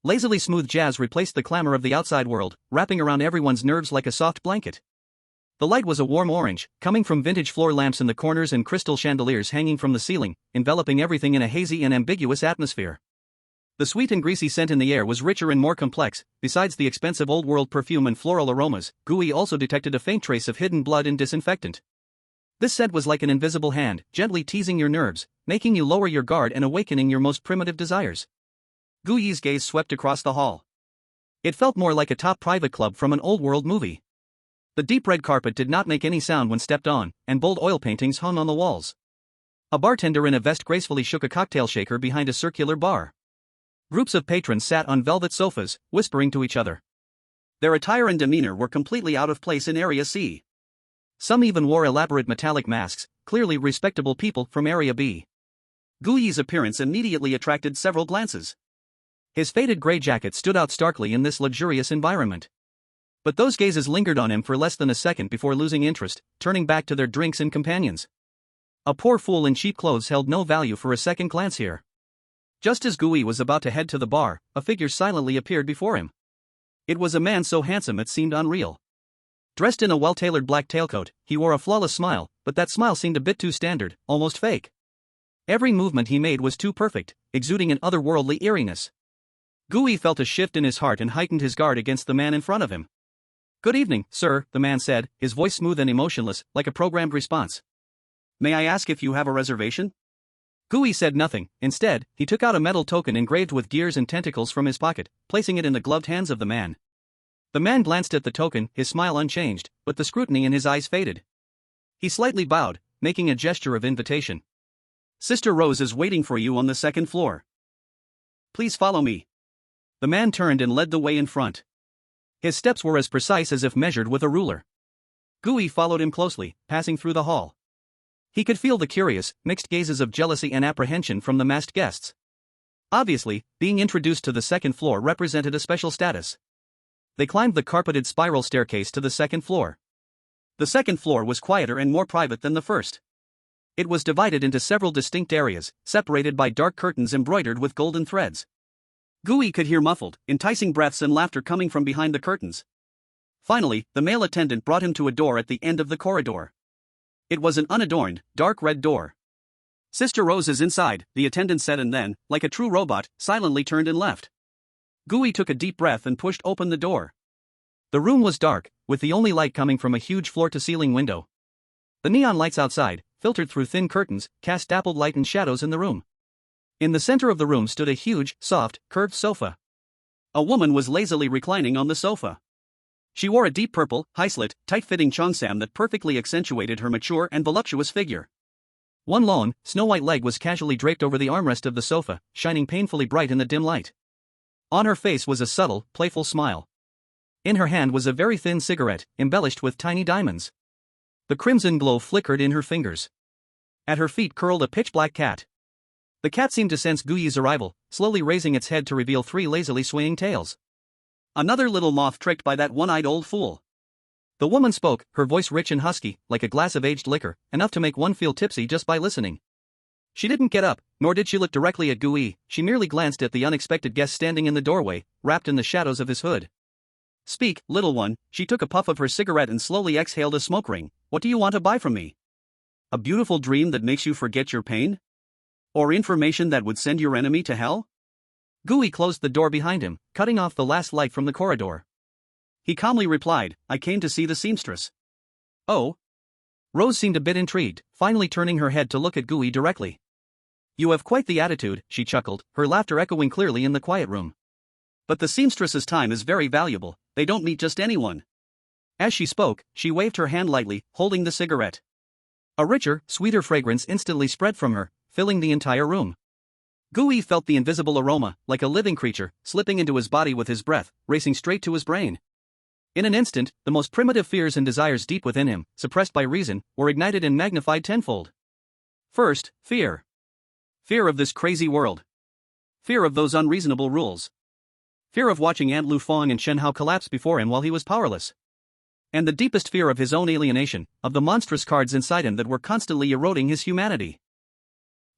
Lazily smooth jazz replaced the clamor of the outside world, wrapping around everyone's nerves like a soft blanket. The light was a warm orange, coming from vintage floor lamps in the corners and crystal chandeliers hanging from the ceiling, enveloping everything in a hazy and ambiguous atmosphere. The sweet and greasy scent in the air was richer and more complex. Besides the expensive old-world perfume and floral aromas, Gooey also detected a faint trace of hidden blood and disinfectant. This scent was like an invisible hand, gently teasing your nerves, making you lower your guard and awakening your most primitive desires. Guyi's gaze swept across the hall. It felt more like a top private club from an old-world movie. The deep red carpet did not make any sound when stepped on, and bold oil paintings hung on the walls. A bartender in a vest gracefully shook a cocktail shaker behind a circular bar. Groups of patrons sat on velvet sofas, whispering to each other. Their attire and demeanor were completely out of place in Area C. Some even wore elaborate metallic masks, clearly respectable people from Area B. Guyi's appearance immediately attracted several glances. His faded gray jacket stood out starkly in this luxurious environment. But those gazes lingered on him for less than a second before losing interest, turning back to their drinks and companions. A poor fool in cheap clothes held no value for a second glance here. Just as Guyi was about to head to the bar, a figure silently appeared before him. It was a man so handsome it seemed unreal. Dressed in a well-tailored black tailcoat, he wore a flawless smile, but that smile seemed a bit too standard, almost fake. Every movement he made was too perfect, exuding an otherworldly eeriness. Guyi felt a shift in his heart and heightened his guard against the man in front of him. "Good evening, sir," the man said, his voice smooth and emotionless, like a programmed response. "May I ask if you have a reservation?" Guyi said nothing. Instead, he took out a metal token engraved with gears and tentacles from his pocket, placing it in the gloved hands of the man. The man glanced at the token, his smile unchanged, but the scrutiny in his eyes faded. He slightly bowed, making a gesture of invitation. "Sister Rose is waiting for you on the second floor. Please follow me." The man turned and led the way in front. His steps were as precise as if measured with a ruler. Guyi followed him closely, passing through the hall. He could feel the curious, mixed gazes of jealousy and apprehension from the masked guests. Obviously, being introduced to the second floor represented a special status. They climbed the carpeted spiral staircase to the second floor. The second floor was quieter and more private than the first. It was divided into several distinct areas, separated by dark curtains embroidered with golden threads. Guyi could hear muffled, enticing breaths and laughter coming from behind the curtains. Finally, the male attendant brought him to a door at the end of the corridor. It was an unadorned, dark red door. "Sister Rose is inside," the attendant said, and then, like a true robot, silently turned and left. Guyi took a deep breath and pushed open the door. The room was dark, with the only light coming from a huge floor-to-ceiling window. The neon lights outside, filtered through thin curtains, cast dappled light and shadows in the room. In the center of the room stood a huge, soft, curved sofa. A woman was lazily reclining on the sofa. She wore a deep purple, high-slit, tight-fitting cheongsam that perfectly accentuated her mature and voluptuous figure. One long, snow-white leg was casually draped over the armrest of the sofa, shining painfully bright in the dim light. On her face was a subtle, playful smile. In her hand was a very thin cigarette, embellished with tiny diamonds. The crimson glow flickered in her fingers. At her feet curled a pitch-black cat. The cat seemed to sense Guyi's arrival, slowly raising its head to reveal 3 lazily swaying tails. "Another little moth tricked by that one-eyed old fool." The woman spoke, her voice rich and husky, like a glass of aged liquor, enough to make one feel tipsy just by listening. She didn't get up, nor did she look directly at Guyi, she merely glanced at the unexpected guest standing in the doorway, wrapped in the shadows of his hood. "Speak, little one." She took a puff of her cigarette and slowly exhaled a smoke ring. "What do you want to buy from me? A beautiful dream that makes you forget your pain? Or information that would send your enemy to hell?" Guyi closed the door behind him, cutting off the last light from the corridor. He calmly replied, "I came to see the seamstress." "Oh?" Rose seemed a bit intrigued, finally turning her head to look at Guyi directly. "You have quite the attitude," she chuckled, her laughter echoing clearly in the quiet room. "But the seamstress's time is very valuable, they don't meet just anyone." As she spoke, she waved her hand lightly, holding the cigarette. A richer, sweeter fragrance instantly spread from her, filling the entire room. Guyi felt the invisible aroma, like a living creature, slipping into his body with his breath, racing straight to his brain. In an instant, the most primitive fears and desires deep within him, suppressed by reason, were ignited and magnified tenfold. First, fear. Fear of this crazy world. Fear of those unreasonable rules. Fear of watching Aunt Lu Fong and Shen Hao collapse before him while he was powerless. And the deepest fear of his own alienation, of the monstrous cards inside him that were constantly eroding his humanity.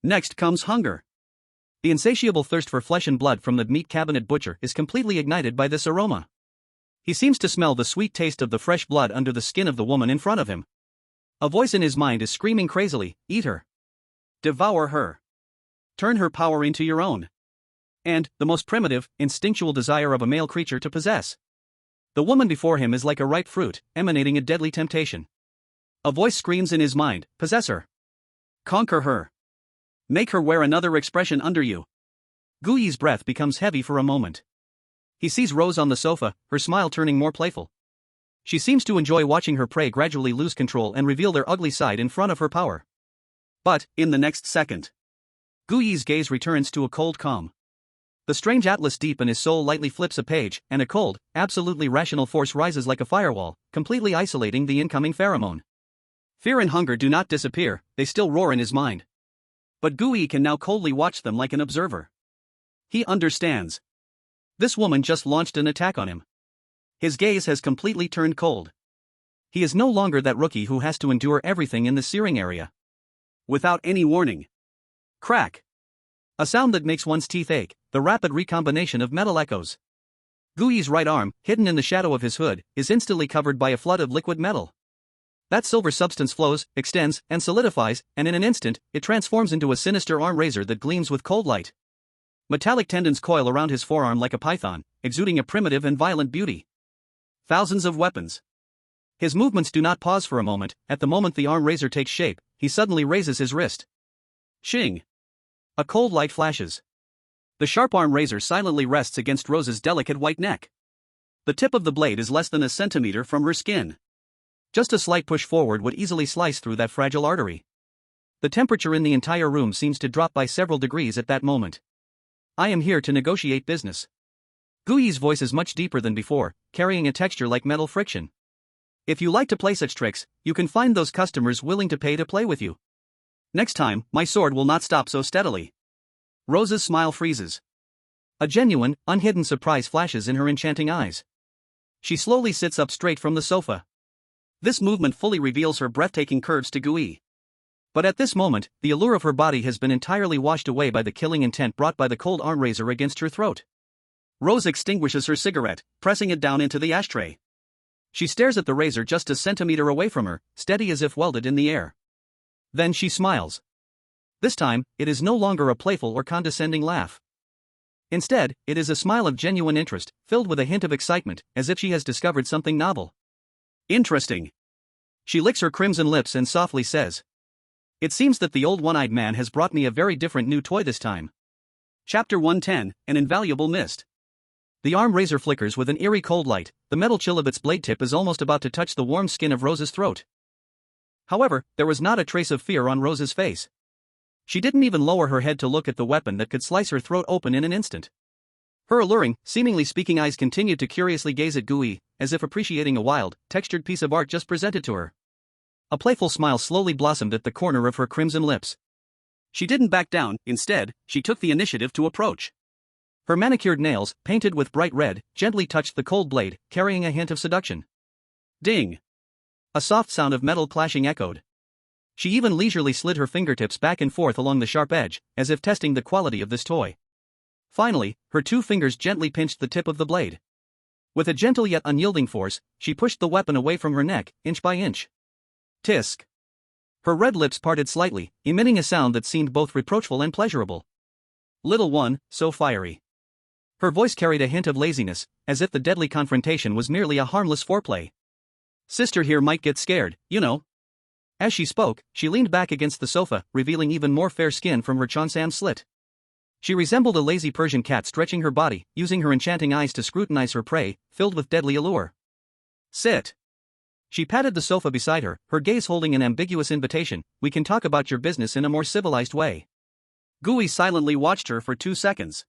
Next comes hunger. The insatiable thirst for flesh and blood from the meat cabinet butcher is completely ignited by this aroma. He seems to smell the sweet taste of the fresh blood under the skin of the woman in front of him. A voice in his mind is screaming crazily, "Eat her. Devour her. Turn her power into your own." And, the most primitive, instinctual desire of a male creature to possess. The woman before him is like a ripe fruit, emanating a deadly temptation. A voice screams in his mind, "Possess her. Conquer her. Make her wear another expression under you. Gui's breath becomes heavy for a moment. He sees Rose on the sofa, her smile turning more playful. She seems to enjoy watching her prey gradually lose control and reveal their ugly side in front of her power. But, in the next second, Gui's gaze returns to a cold calm. The strange atlas deep in his soul lightly flips a page, and a cold, absolutely rational force rises like a firewall, completely isolating the incoming pheromone. Fear and hunger do not disappear, they still roar in his mind. But Gui can now coldly watch them like an observer. He understands. This woman just launched an attack on him. His gaze has completely turned cold. He is no longer that rookie who has to endure everything in the searing area. Without any warning. Crack. A sound that makes one's teeth ache, the rapid recombination of metal echoes. Gui's right arm, hidden in the shadow of his hood, is instantly covered by a flood of liquid metal. That silver substance flows, extends, and solidifies, and in an instant, it transforms into a sinister arm razor that gleams with cold light. Metallic tendons coil around his forearm like a python, exuding a primitive and violent beauty. Thousands of weapons. His movements do not pause for a moment. At the moment the arm razor takes shape, he suddenly raises his wrist. Shing. A cold light flashes. The sharp arm razor silently rests against Rose's delicate white neck. The tip of the blade is less than a centimeter from her skin. Just a slight push forward would easily slice through that fragile artery. The temperature in the entire room seems to drop by several degrees at that moment. I am here to negotiate business. Gui's voice is much deeper than before, carrying a texture like metal friction. If you like to play such tricks, you can find those customers willing to pay to play with you. Next time, my sword will not stop so steadily. Rose's smile freezes. A genuine, unhidden surprise flashes in her enchanting eyes. She slowly sits up straight from the sofa. This movement fully reveals her breathtaking curves to Gui. But at this moment, the allure of her body has been entirely washed away by the killing intent brought by the cold arm razor against her throat. Rose extinguishes her cigarette, pressing it down into the ashtray. She stares at the razor just a centimeter away from her, steady as if welded in the air. Then she smiles. This time, it is no longer a playful or condescending laugh. Instead, it is a smile of genuine interest, filled with a hint of excitement, as if she has discovered something novel. Interesting. She licks her crimson lips and softly says, "It seems that the old one-eyed man has brought me a very different new toy this time." Chapter 110, An Invaluable Mist. The arm razor flickers with an eerie cold light, the metal chill of its blade tip is almost about to touch the warm skin of Rose's throat. However, there was not a trace of fear on Rose's face. She didn't even lower her head to look at the weapon that could slice her throat open in an instant. Her alluring, seemingly speaking eyes continued to curiously gaze at Gui, as if appreciating a wild, textured piece of art just presented to her. A playful smile slowly blossomed at the corner of her crimson lips. She didn't back down, instead, she took the initiative to approach. Her manicured nails, painted with bright red, gently touched the cold blade, carrying a hint of seduction. Ding! A soft sound of metal clashing echoed. She even leisurely slid her fingertips back and forth along the sharp edge, as if testing the quality of this toy. Finally, her two fingers gently pinched the tip of the blade. With a gentle yet unyielding force, she pushed the weapon away from her neck, inch by inch. Tisk! Her red lips parted slightly, emitting a sound that seemed both reproachful and pleasurable. Little one, so fiery. Her voice carried a hint of laziness, as if the deadly confrontation was merely a harmless foreplay. Sister here might get scared, you know. As she spoke, she leaned back against the sofa, revealing even more fair skin from her chonsam slit. She resembled a lazy Persian cat stretching her body, using her enchanting eyes to scrutinize her prey, filled with deadly allure. Sit. She patted the sofa beside her, her gaze holding an ambiguous invitation. We can talk about your business in a more civilized way. Gui silently watched her for 2 seconds.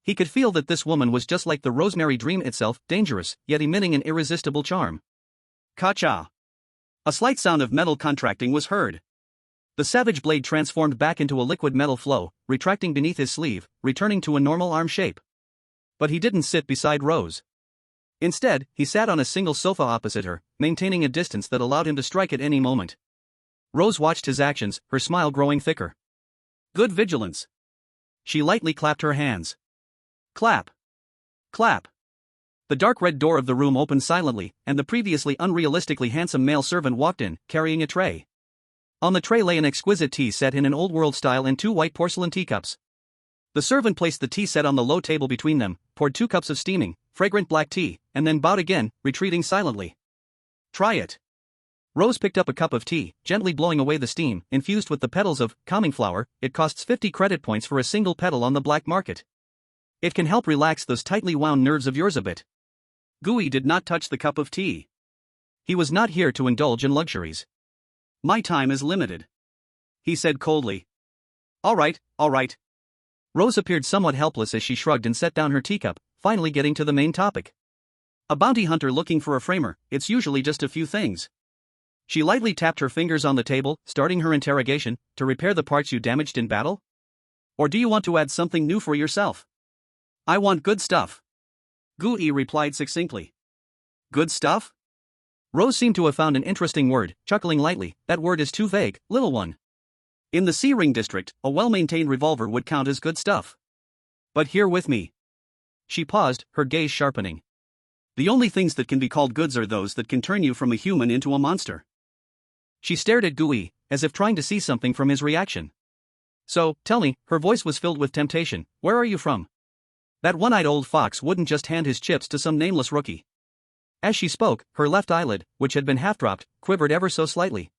He could feel that this woman was just like the rosemary dream itself, dangerous, yet emitting an irresistible charm. Ka-cha. A slight sound of metal contracting was heard. The savage blade transformed back into a liquid metal flow, retracting beneath his sleeve, returning to a normal arm shape. But he didn't sit beside Rose. Instead, he sat on a single sofa opposite her, maintaining a distance that allowed him to strike at any moment. Rose watched his actions, her smile growing thicker. Good vigilance. She lightly clapped her hands. Clap. Clap. The dark red door of the room opened silently, and the previously unrealistically handsome male servant walked in, carrying a tray. On the tray lay an exquisite tea set in an old-world style and 2 white porcelain teacups. The servant placed the tea set on the low table between them, poured 2 cups of steaming, fragrant black tea, and then bowed again, retreating silently. Try it. Rose picked up a cup of tea, gently blowing away the steam, infused with the petals of calming flower. It costs 50 credit points for a single petal on the black market. It can help relax those tightly wound nerves of yours a bit. Gooey did not touch the cup of tea. He was not here to indulge in luxuries. My time is limited, he said coldly. All right. Rose appeared somewhat helpless as she shrugged and set down her teacup, finally getting to the main topic. A bounty hunter looking for a framer, it's usually just a few things. She lightly tapped her fingers on the table, starting her interrogation. To repair the parts you damaged in battle? Or do you want to add something new for yourself? I want good stuff, Gooey replied succinctly. Good stuff? Rose seemed to have found an interesting word, chuckling lightly. That word is too vague, little one. In the C-Ring district, a well-maintained revolver would count as good stuff. But here with me. She paused, her gaze sharpening. The only things that can be called goods are those that can turn you from a human into a monster. She stared at Gooey, as if trying to see something from his reaction. So, tell me, her voice was filled with temptation, where are you from? That one-eyed old fox wouldn't just hand his chips to some nameless rookie. As she spoke, her left eyelid, which had been half-dropped, quivered ever so slightly.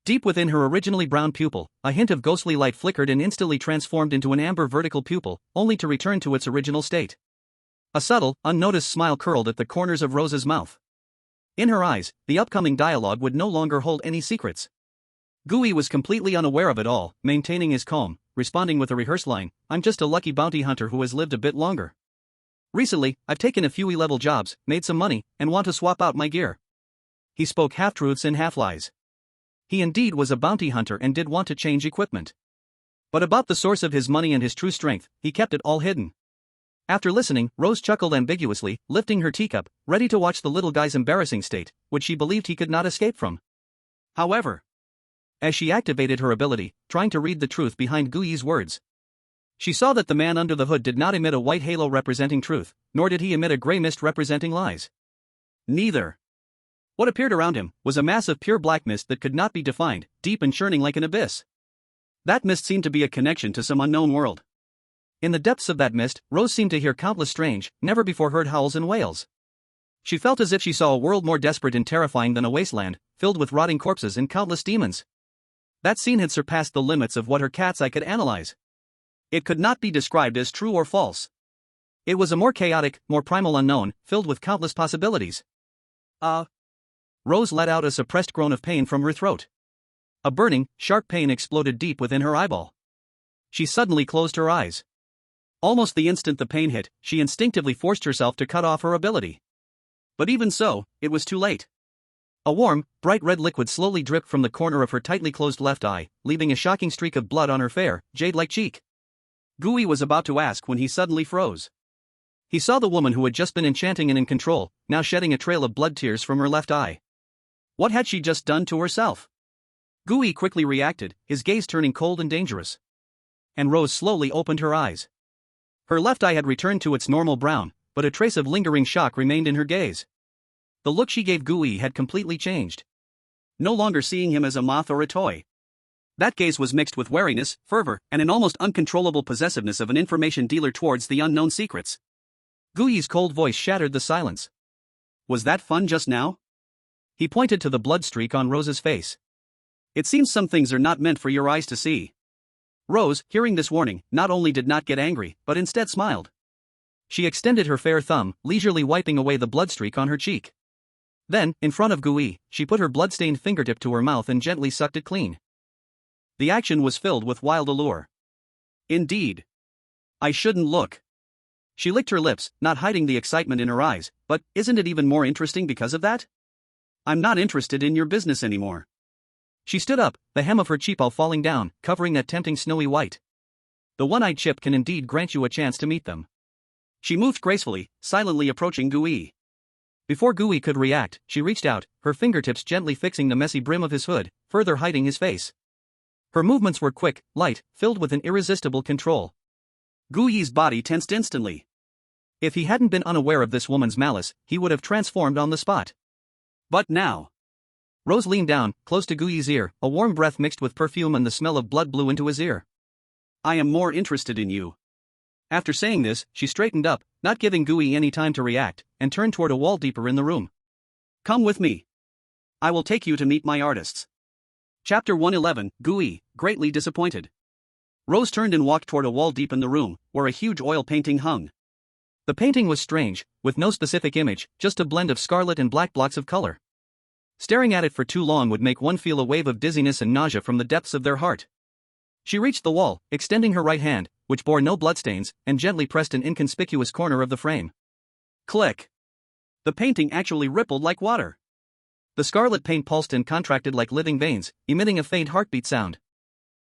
Deep within her originally brown pupil, a hint of ghostly light flickered and instantly transformed into an amber vertical pupil, only to return to its original state. A subtle, unnoticed smile curled at the corners of Rose's mouth. In her eyes, the upcoming dialogue would no longer hold any secrets. Gooey was completely unaware of it all, maintaining his calm, responding with a rehearsed line, I'm just a lucky bounty hunter who has lived a bit longer. Recently, I've taken a few E-level jobs, made some money, and want to swap out my gear. He spoke half-truths and half-lies. He indeed was a bounty hunter and did want to change equipment. But about the source of his money and his true strength, he kept it all hidden. After listening, Rose chuckled ambiguously, lifting her teacup, ready to watch the little guy's embarrassing state, which she believed he could not escape from. However, as she activated her ability, trying to read the truth behind Gooey's words, she saw that the man under the hood did not emit a white halo representing truth, nor did he emit a gray mist representing lies. Neither. What appeared around him was a mass of pure black mist that could not be defined, deep and churning like an abyss. That mist seemed to be a connection to some unknown world. In the depths of that mist, Rose seemed to hear countless strange, never-before-heard howls and wails. She felt as if she saw a world more desperate and terrifying than a wasteland, filled with rotting corpses and countless demons. That scene had surpassed the limits of what her cat's eye could analyze. It could not be described as true or false. It was a more chaotic, more primal unknown, filled with countless possibilities. Rose let out a suppressed groan of pain from her throat. A burning, sharp pain exploded deep within her eyeball. She suddenly closed her eyes. Almost the instant the pain hit, she instinctively forced herself to cut off her ability. But even so, it was too late. A warm, bright red liquid slowly dripped from the corner of her tightly closed left eye, leaving a shocking streak of blood on her fair, jade-like cheek. Gooey was about to ask when he suddenly froze. He saw the woman who had just been enchanting and in control, now shedding a trail of blood tears from her left eye. What had she just done to herself? Gooey quickly reacted, his gaze turning cold and dangerous. And Rose slowly opened her eyes. Her left eye had returned to its normal brown, but a trace of lingering shock remained in her gaze. The look she gave Gooey had completely changed. No longer seeing him as a moth or a toy. That gaze was mixed with wariness, fervor, and an almost uncontrollable possessiveness of an information dealer towards the unknown secrets. Gooey's cold voice shattered the silence. Was that fun just now? He pointed to the blood streak on Rose's face. It seems some things are not meant for your eyes to see. Rose, hearing this warning, not only did not get angry, but instead smiled. She extended her fair thumb, leisurely wiping away the blood streak on her cheek. Then, in front of Gooey, she put her blood-stained fingertip to her mouth and gently sucked it clean. The action was filled with wild allure. Indeed. I shouldn't look. She licked her lips, not hiding the excitement in her eyes, but isn't it even more interesting because of that? I'm not interested in your business anymore. She stood up, the hem of her cheepo falling down, covering that tempting snowy white. The one-eyed chip can indeed grant you a chance to meet them. She moved gracefully, silently approaching Gooey. Before Gooey could react, she reached out, her fingertips gently fixing the messy brim of his hood, further hiding his face. Her movements were quick, light, filled with an irresistible control. Gooey's body tensed instantly. If he hadn't been unaware of this woman's malice, he would have transformed on the spot. But now. Rose leaned down, close to Gooey's ear, a warm breath mixed with perfume and the smell of blood blew into his ear. I am more interested in you. After saying this, she straightened up, not giving Gooey any time to react, and turned toward a wall deeper in the room. Come with me. I will take you to meet my artists. Chapter 111, Gooey, greatly disappointed. Rose turned and walked toward a wall deep in the room, where a huge oil painting hung. The painting was strange, with no specific image, just a blend of scarlet and black blocks of color. Staring at it for too long would make one feel a wave of dizziness and nausea from the depths of their heart. She reached the wall, extending her right hand, which bore no bloodstains, and gently pressed an inconspicuous corner of the frame. Click! The painting actually rippled like water. The scarlet paint pulsed and contracted like living veins, emitting a faint heartbeat sound.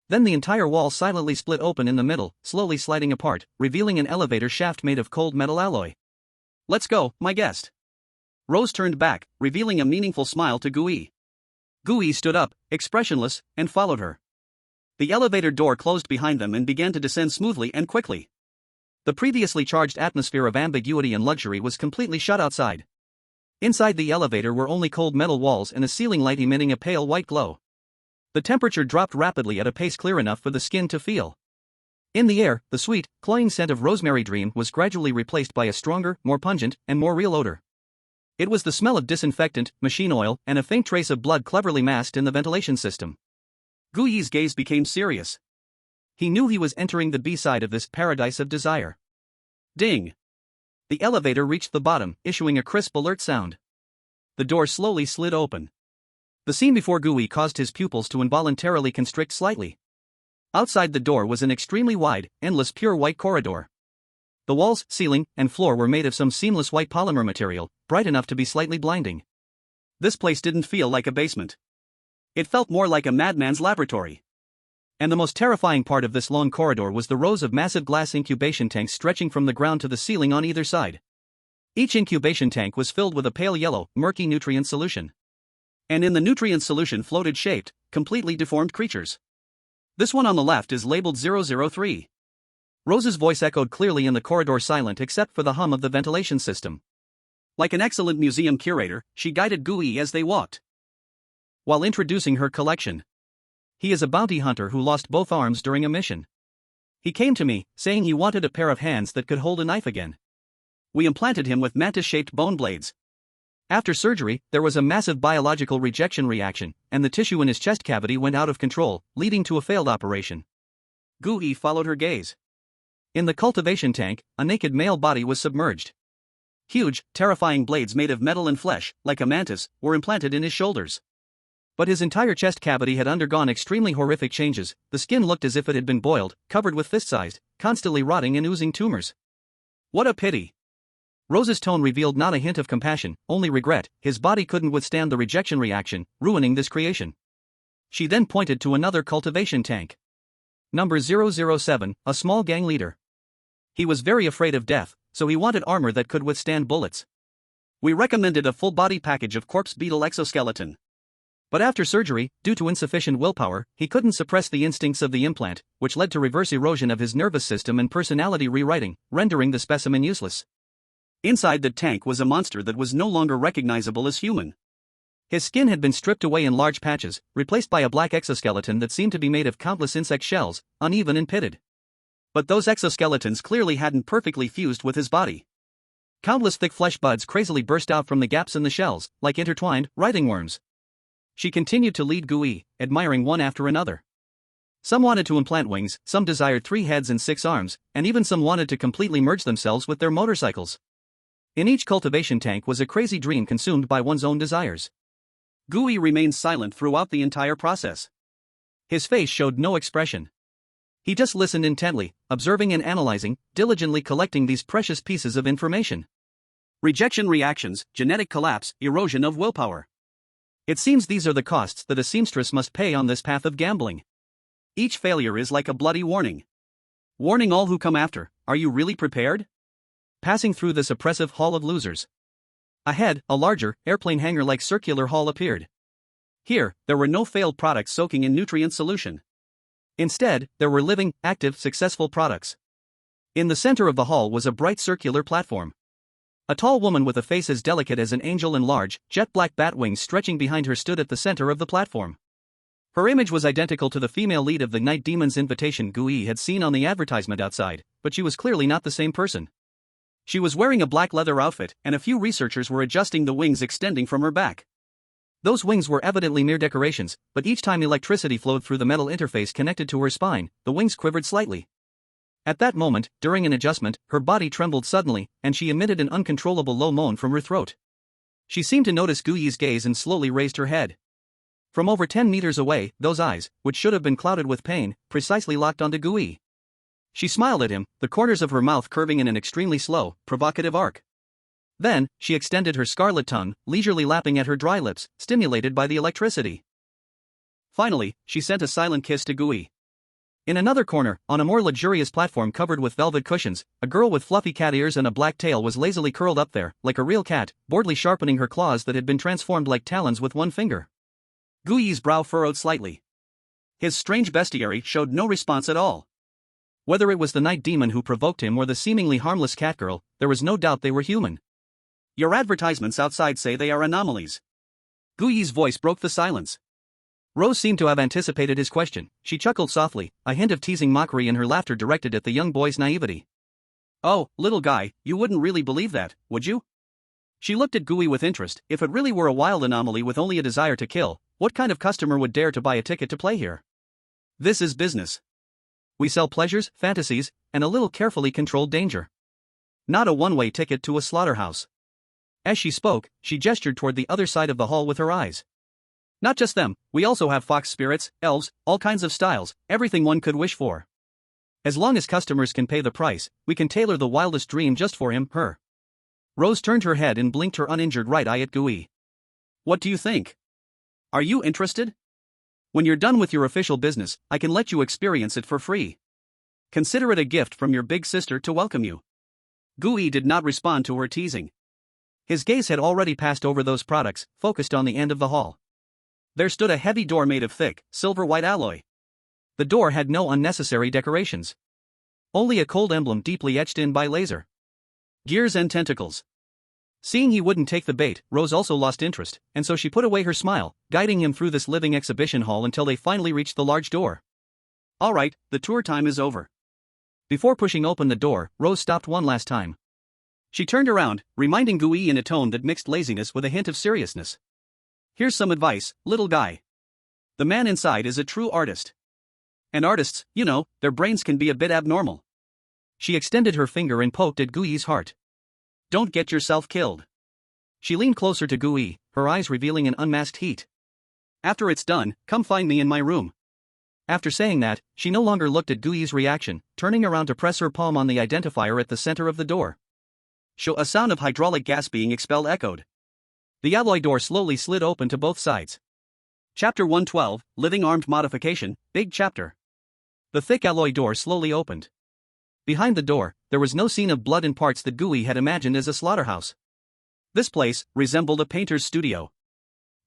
Then the entire wall silently split open in the middle, slowly sliding apart, revealing an elevator shaft made of cold metal alloy. Let's go, my guest. Rose turned back, revealing a meaningful smile to Gui. Gui stood up, expressionless, and followed her. The elevator door closed behind them and began to descend smoothly and quickly. The previously charged atmosphere of ambiguity and luxury was completely shut outside. Inside the elevator were only cold metal walls and a ceiling light emitting a pale white glow. The temperature dropped rapidly at a pace clear enough for the skin to feel. In the air, the sweet, cloying scent of rosemary dream was gradually replaced by a stronger, more pungent, and more real odor. It was the smell of disinfectant, machine oil, and a faint trace of blood cleverly masked in the ventilation system. Gui's gaze became serious. He knew he was entering the B-side of this paradise of desire. Ding! The elevator reached the bottom, issuing a crisp alert sound. The door slowly slid open. The scene before Gui caused his pupils to involuntarily constrict slightly. Outside the door was an extremely wide, endless pure white corridor. The walls, ceiling, and floor were made of some seamless white polymer material, bright enough to be slightly blinding. This place didn't feel like a basement. It felt more like a madman's laboratory. And the most terrifying part of this long corridor was the rows of massive glass incubation tanks stretching from the ground to the ceiling on either side. Each incubation tank was filled with a pale yellow, murky nutrient solution. And in the nutrient solution floated shaped, completely deformed creatures. This one on the left is labeled 003. Rose's voice echoed clearly in the corridor, silent except for the hum of the ventilation system. Like an excellent museum curator, she guided Gui as they walked. While introducing her collection. He is a bounty hunter who lost both arms during a mission. He came to me, saying he wanted a pair of hands that could hold a knife again. We implanted him with mantis-shaped bone blades. After surgery, there was a massive biological rejection reaction, and the tissue in his chest cavity went out of control, leading to a failed operation. Gui followed her gaze. In the cultivation tank, a naked male body was submerged. Huge, terrifying blades made of metal and flesh, like a mantis, were implanted in his shoulders. But his entire chest cavity had undergone extremely horrific changes. The skin looked as if it had been boiled, covered with fist-sized, constantly rotting and oozing tumors. What a pity! Rose's tone revealed not a hint of compassion, only regret. His body couldn't withstand the rejection reaction, ruining this creation. She then pointed to another cultivation tank. Number 007, a small gang leader. He was very afraid of death, so he wanted armor that could withstand bullets. We recommended a full-body package of corpse beetle exoskeleton. But after surgery, due to insufficient willpower, he couldn't suppress the instincts of the implant, which led to reverse erosion of his nervous system and personality rewriting, rendering the specimen useless. Inside the tank was a monster that was no longer recognizable as human. His skin had been stripped away in large patches, replaced by a black exoskeleton that seemed to be made of countless insect shells, uneven and pitted. But those exoskeletons clearly hadn't perfectly fused with his body. Countless thick flesh buds crazily burst out from the gaps in the shells, like intertwined, writhing worms. She continued to lead Gui, admiring one after another. Some wanted to implant wings, some desired 3 heads and 6 arms, and even some wanted to completely merge themselves with their motorcycles. In each cultivation tank was a crazy dream consumed by one's own desires. Gui remained silent throughout the entire process. His face showed no expression. He just listened intently, observing and analyzing, diligently collecting these precious pieces of information. Rejection reactions, genetic collapse, erosion of willpower. It seems these are the costs that a seamstress must pay on this path of gambling. Each failure is like a bloody warning. Warning all who come after, are you really prepared? Passing through this oppressive hall of losers. Ahead, a larger, airplane hangar-like circular hall appeared. Here, there were no failed products soaking in nutrient solution. Instead, there were living, active, successful products. In the center of the hall was a bright circular platform. A tall woman with a face as delicate as an angel and large, jet-black bat wings stretching behind her stood at the center of the platform. Her image was identical to the female lead of the Night Demon's Invitation Gui had seen on the advertisement outside, but she was clearly not the same person. She was wearing a black leather outfit, and a few researchers were adjusting the wings extending from her back. Those wings were evidently mere decorations, but each time electricity flowed through the metal interface connected to her spine, the wings quivered slightly. At that moment, during an adjustment, her body trembled suddenly, and she emitted an uncontrollable low moan from her throat. She seemed to notice Guyi's gaze and slowly raised her head. From over 10 meters away, those eyes, which should have been clouded with pain, precisely locked onto Guyi. She smiled at him, the corners of her mouth curving in an extremely slow, provocative arc. Then, she extended her scarlet tongue, leisurely lapping at her dry lips, stimulated by the electricity. Finally, she sent a silent kiss to Guyi. In another corner, on a more luxurious platform covered with velvet cushions, a girl with fluffy cat ears and a black tail was lazily curled up there, like a real cat, boredly sharpening her claws that had been transformed like talons with one finger. Guyi's brow furrowed slightly. His strange bestiary showed no response at all. Whether it was the night demon who provoked him or the seemingly harmless cat girl, there was no doubt they were human. Your advertisements outside say they are anomalies. Guyi's voice broke the silence. Rose seemed to have anticipated his question. She chuckled softly, a hint of teasing mockery in her laughter directed at the young boy's naivety. Oh, little guy, you wouldn't really believe that, would you? She looked at Guyi with interest. If it really were a wild anomaly with only a desire to kill, what kind of customer would dare to buy a ticket to play here? This is business. We sell pleasures, fantasies, and a little carefully controlled danger. Not a one-way ticket to a slaughterhouse. As she spoke, she gestured toward the other side of the hall with her eyes. Not just them, we also have fox spirits, elves, all kinds of styles, everything one could wish for. As long as customers can pay the price, we can tailor the wildest dream just for him, her. Rose turned her head and blinked her uninjured right eye at Guyi. What do you think? Are you interested? When you're done with your official business, I can let you experience it for free. Consider it a gift from your big sister to welcome you. Guyi did not respond to her teasing. His gaze had already passed over those products, focused on the end of the hall. There stood a heavy door made of thick, silver-white alloy. The door had no unnecessary decorations. Only a cold emblem deeply etched in by laser. Gears and tentacles. Seeing he wouldn't take the bait, Rose also lost interest, and so she put away her smile, guiding him through this living exhibition hall until they finally reached the large door. All right, the tour time is over. Before pushing open the door, Rose stopped one last time. She turned around, reminding Guyi in a tone that mixed laziness with a hint of seriousness. Here's some advice, little guy. The man inside is a true artist. And artists, you know, their brains can be a bit abnormal. She extended her finger and poked at Guyi's heart. Don't get yourself killed. She leaned closer to Guyi, her eyes revealing an unmasked heat. After it's done, come find me in my room. After saying that, she no longer looked at Guyi's reaction, turning around to press her palm on the identifier at the center of the door. A sound of hydraulic gas being expelled echoed. The alloy door slowly slid open to both sides. Chapter 112, Living Armed Modification, Big Chapter. The thick alloy door slowly opened. Behind the door, there was no scene of blood and parts that Guyi had imagined as a slaughterhouse. This place resembled a painter's studio.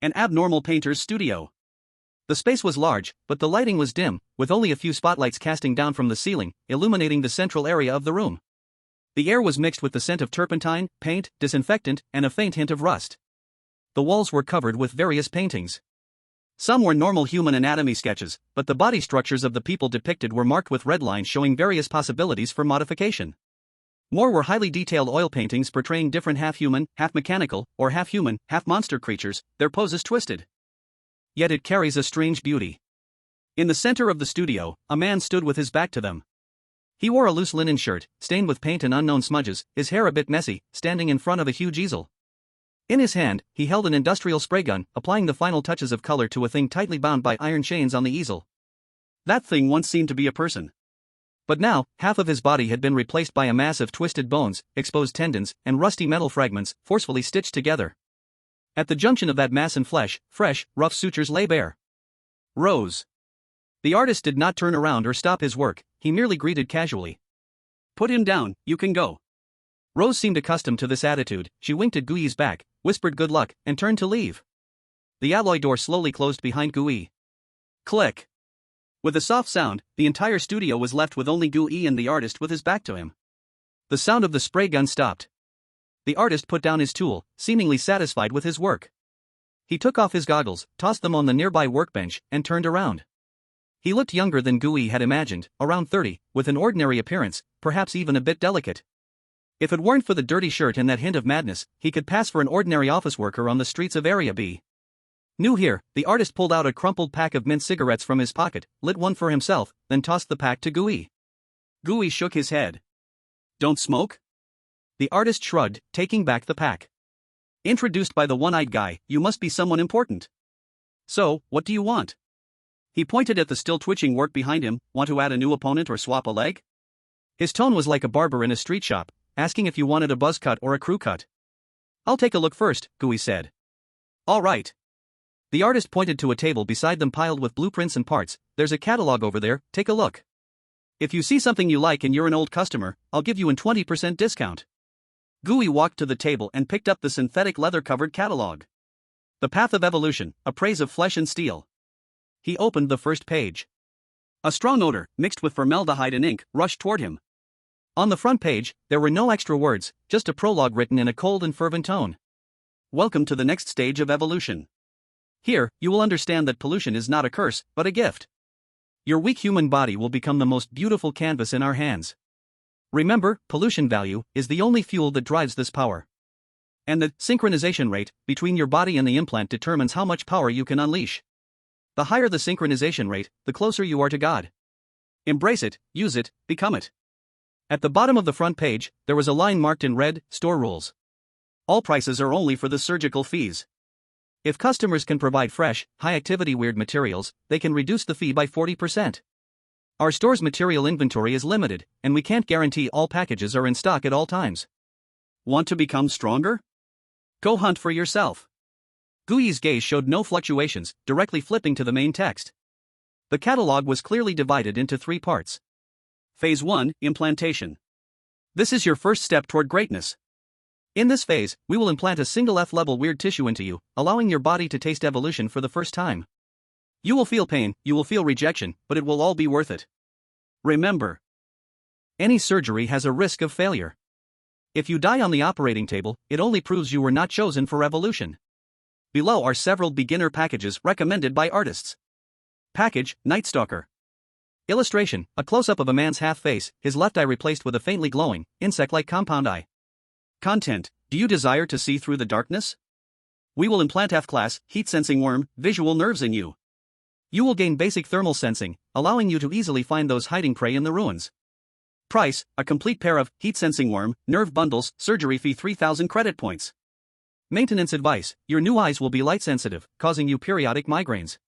An abnormal painter's studio. The space was large, but the lighting was dim, with only a few spotlights casting down from the ceiling, illuminating the central area of the room. The air was mixed with the scent of turpentine, paint, disinfectant, and a faint hint of rust. The walls were covered with various paintings. Some were normal human anatomy sketches, but the body structures of the people depicted were marked with red lines showing various possibilities for modification. More were highly detailed oil paintings portraying different half-human, half-mechanical, or half-human, half-monster creatures, their poses twisted. Yet it carries a strange beauty. In the center of the studio, a man stood with his back to them. He wore a loose linen shirt, stained with paint and unknown smudges, his hair a bit messy, standing in front of a huge easel. In his hand, he held an industrial spray gun, applying the final touches of color to a thing tightly bound by iron chains on the easel. That thing once seemed to be a person. But now, half of his body had been replaced by a mass of twisted bones, exposed tendons, and rusty metal fragments, forcefully stitched together. At the junction of that mass and flesh, fresh, rough sutures lay bare. Rose. The artist did not turn around or stop his work, he merely greeted casually. Put him down, you can go. Rose seemed accustomed to this attitude. She winked at Guyi's back, whispered good luck, and turned to leave. The alloy door slowly closed behind Guyi. Click. With a soft sound, the entire studio was left with only Guyi and the artist with his back to him. The sound of the spray gun stopped. The artist put down his tool, seemingly satisfied with his work. He took off his goggles, tossed them on the nearby workbench, and turned around. He looked younger than Guyi had imagined, around 30, with an ordinary appearance, perhaps even a bit delicate. If it weren't for the dirty shirt and that hint of madness, he could pass for an ordinary office worker on the streets of Area B. New here, the artist pulled out a crumpled pack of mint cigarettes from his pocket, lit one for himself, then tossed the pack to Gooey. Gooey shook his head. Don't smoke? The artist shrugged, taking back the pack. Introduced by the one-eyed guy, you must be someone important. So, what do you want? He pointed at the still twitching work behind him. Want to add a new opponent or swap a leg? His tone was like a barber in a street shop, asking if you wanted a buzz cut or a crew cut. I'll take a look first, Gooey said. All right. The artist pointed to a table beside them piled with blueprints and parts. There's a catalog over there, take a look. If you see something you like and you're an old customer, I'll give you a 20% discount. Gooey walked to the table and picked up the synthetic leather-covered catalog. The Path of Evolution, a praise of flesh and steel. He opened the first page. A strong odor, mixed with formaldehyde and ink, rushed toward him. On the front page, there were no extra words, just a prologue written in a cold and fervent tone. Welcome to the next stage of evolution. Here, you will understand that pollution is not a curse, but a gift. Your weak human body will become the most beautiful canvas in our hands. Remember, pollution value is the only fuel that drives this power. And the synchronization rate between your body and the implant determines how much power you can unleash. The higher the synchronization rate, the closer you are to God. Embrace it, use it, become it. At the bottom of the front page, there was a line marked in red, Store Rules. All prices are only for the surgical fees. If customers can provide fresh, high-activity weird materials, they can reduce the fee by 40%. Our store's material inventory is limited, and we can't guarantee all packages are in stock at all times. Want to become stronger? Go hunt for yourself. Gooey's gaze showed no fluctuations, directly flipping to the main text. The catalog was clearly divided into 3 parts. Phase 1, Implantation. This is your first step toward greatness. In this phase, we will implant a single F-level weird tissue into you, allowing your body to taste evolution for the first time. You will feel pain, you will feel rejection, but it will all be worth it. Remember, any surgery has a risk of failure. If you die on the operating table, it only proves you were not chosen for evolution. Below are several beginner packages recommended by artists. Package, Night Stalker. Illustration, a close-up of a man's half-face, his left eye replaced with a faintly glowing, insect-like compound eye. Content, do you desire to see through the darkness? We will implant F-class, heat-sensing worm, visual nerves in you. You will gain basic thermal sensing, allowing you to easily find those hiding prey in the ruins. Price, a complete pair of heat-sensing worm, nerve bundles, surgery fee 3,000 credit points. Maintenance advice, your new eyes will be light-sensitive, causing you periodic migraines.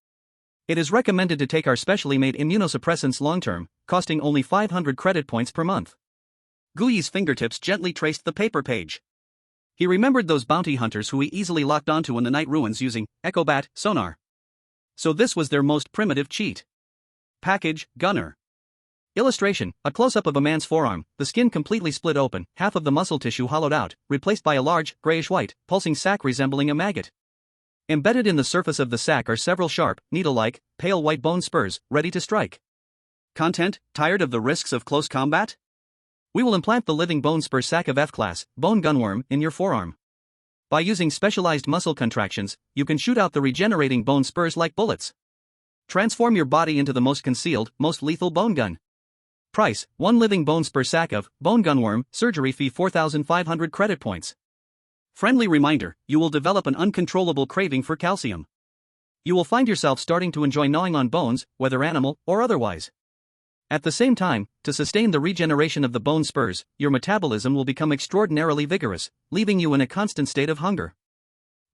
It is recommended to take our specially made immunosuppressants long-term, costing only 500 credit points per month. Gooey's fingertips gently traced the paper page. He remembered those bounty hunters who he easily locked onto in the night ruins using Echobat sonar. So this was their most primitive cheat. Package, Gunner. Illustration, a close-up of a man's forearm, the skin completely split open, half of the muscle tissue hollowed out, replaced by a large, grayish-white, pulsing sac resembling a maggot. Embedded in the surface of the sac are several sharp, needle-like, pale white bone spurs, ready to strike. Content, tired of the risks of close combat? We will implant the living bone spur sac of F-class, bone gunworm, in your forearm. By using specialized muscle contractions, you can shoot out the regenerating bone spurs like bullets. Transform your body into the most concealed, most lethal bone gun. Price, 1 living bone spur sac of bone gunworm, surgery fee 4,500 credit points. Friendly reminder, you will develop an uncontrollable craving for calcium. You will find yourself starting to enjoy gnawing on bones, whether animal or otherwise. At the same time, to sustain the regeneration of the bone spurs, your metabolism will become extraordinarily vigorous, leaving you in a constant state of hunger.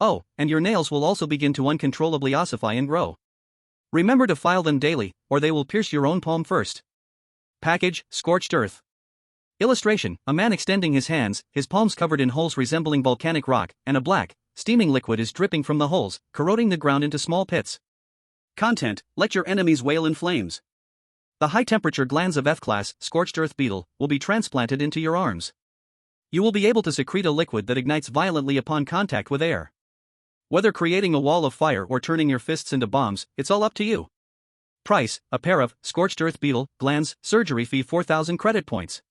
Oh, and your nails will also begin to uncontrollably ossify and grow. Remember to file them daily, or they will pierce your own palm first. Package, Scorched Earth. Illustration, a man extending his hands, his palms covered in holes resembling volcanic rock, and a black, steaming liquid is dripping from the holes, corroding the ground into small pits. Content, let your enemies wail in flames. The high-temperature glands of F-class, Scorched Earth Beetle, will be transplanted into your arms. You will be able to secrete a liquid that ignites violently upon contact with air. Whether creating a wall of fire or turning your fists into bombs, it's all up to you. Price, a pair of Scorched Earth Beetle glands, surgery fee 4,000 credit points.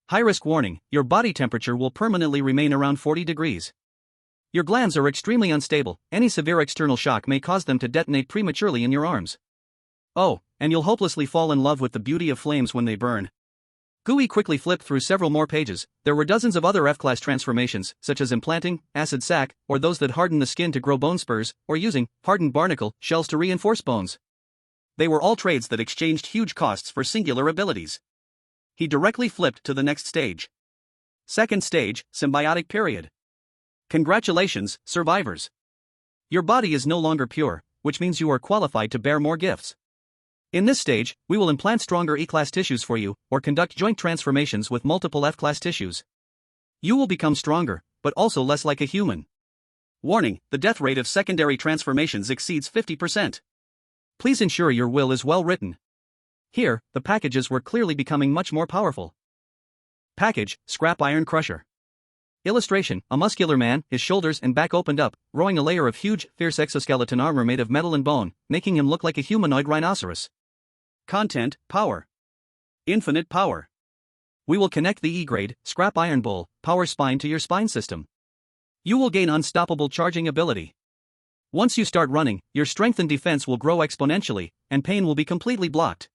High-risk warning, your body temperature will permanently remain around 40 degrees. Your glands are extremely unstable, any severe external shock may cause them to detonate prematurely in your arms. Oh, and you'll hopelessly fall in love with the beauty of flames when they burn. GUI quickly flipped through several more pages. There were dozens of other F-class transformations, such as implanting, acid sac, or those that harden the skin to grow bone spurs, or using hardened barnacle shells to reinforce bones. They were all trades that exchanged huge costs for singular abilities. He directly flipped to the next stage. Second stage, symbiotic period. Congratulations, survivors. Your body is no longer pure, which means you are qualified to bear more gifts. In this stage, we will implant stronger E-class tissues for you, or conduct joint transformations with multiple F-class tissues. You will become stronger, but also less like a human. Warning, the death rate of secondary transformations exceeds 50%. Please ensure your will is well written. Here, the packages were clearly becoming much more powerful. Package, Scrap Iron Crusher. Illustration, a muscular man, his shoulders and back opened up, rowing a layer of huge, fierce exoskeleton armor made of metal and bone, making him look like a humanoid rhinoceros. Content, Power. Infinite power. We will connect the E-grade, Scrap Iron Bull, Power Spine to your spine system. You will gain unstoppable charging ability. Once you start running, your strength and defense will grow exponentially, and pain will be completely blocked.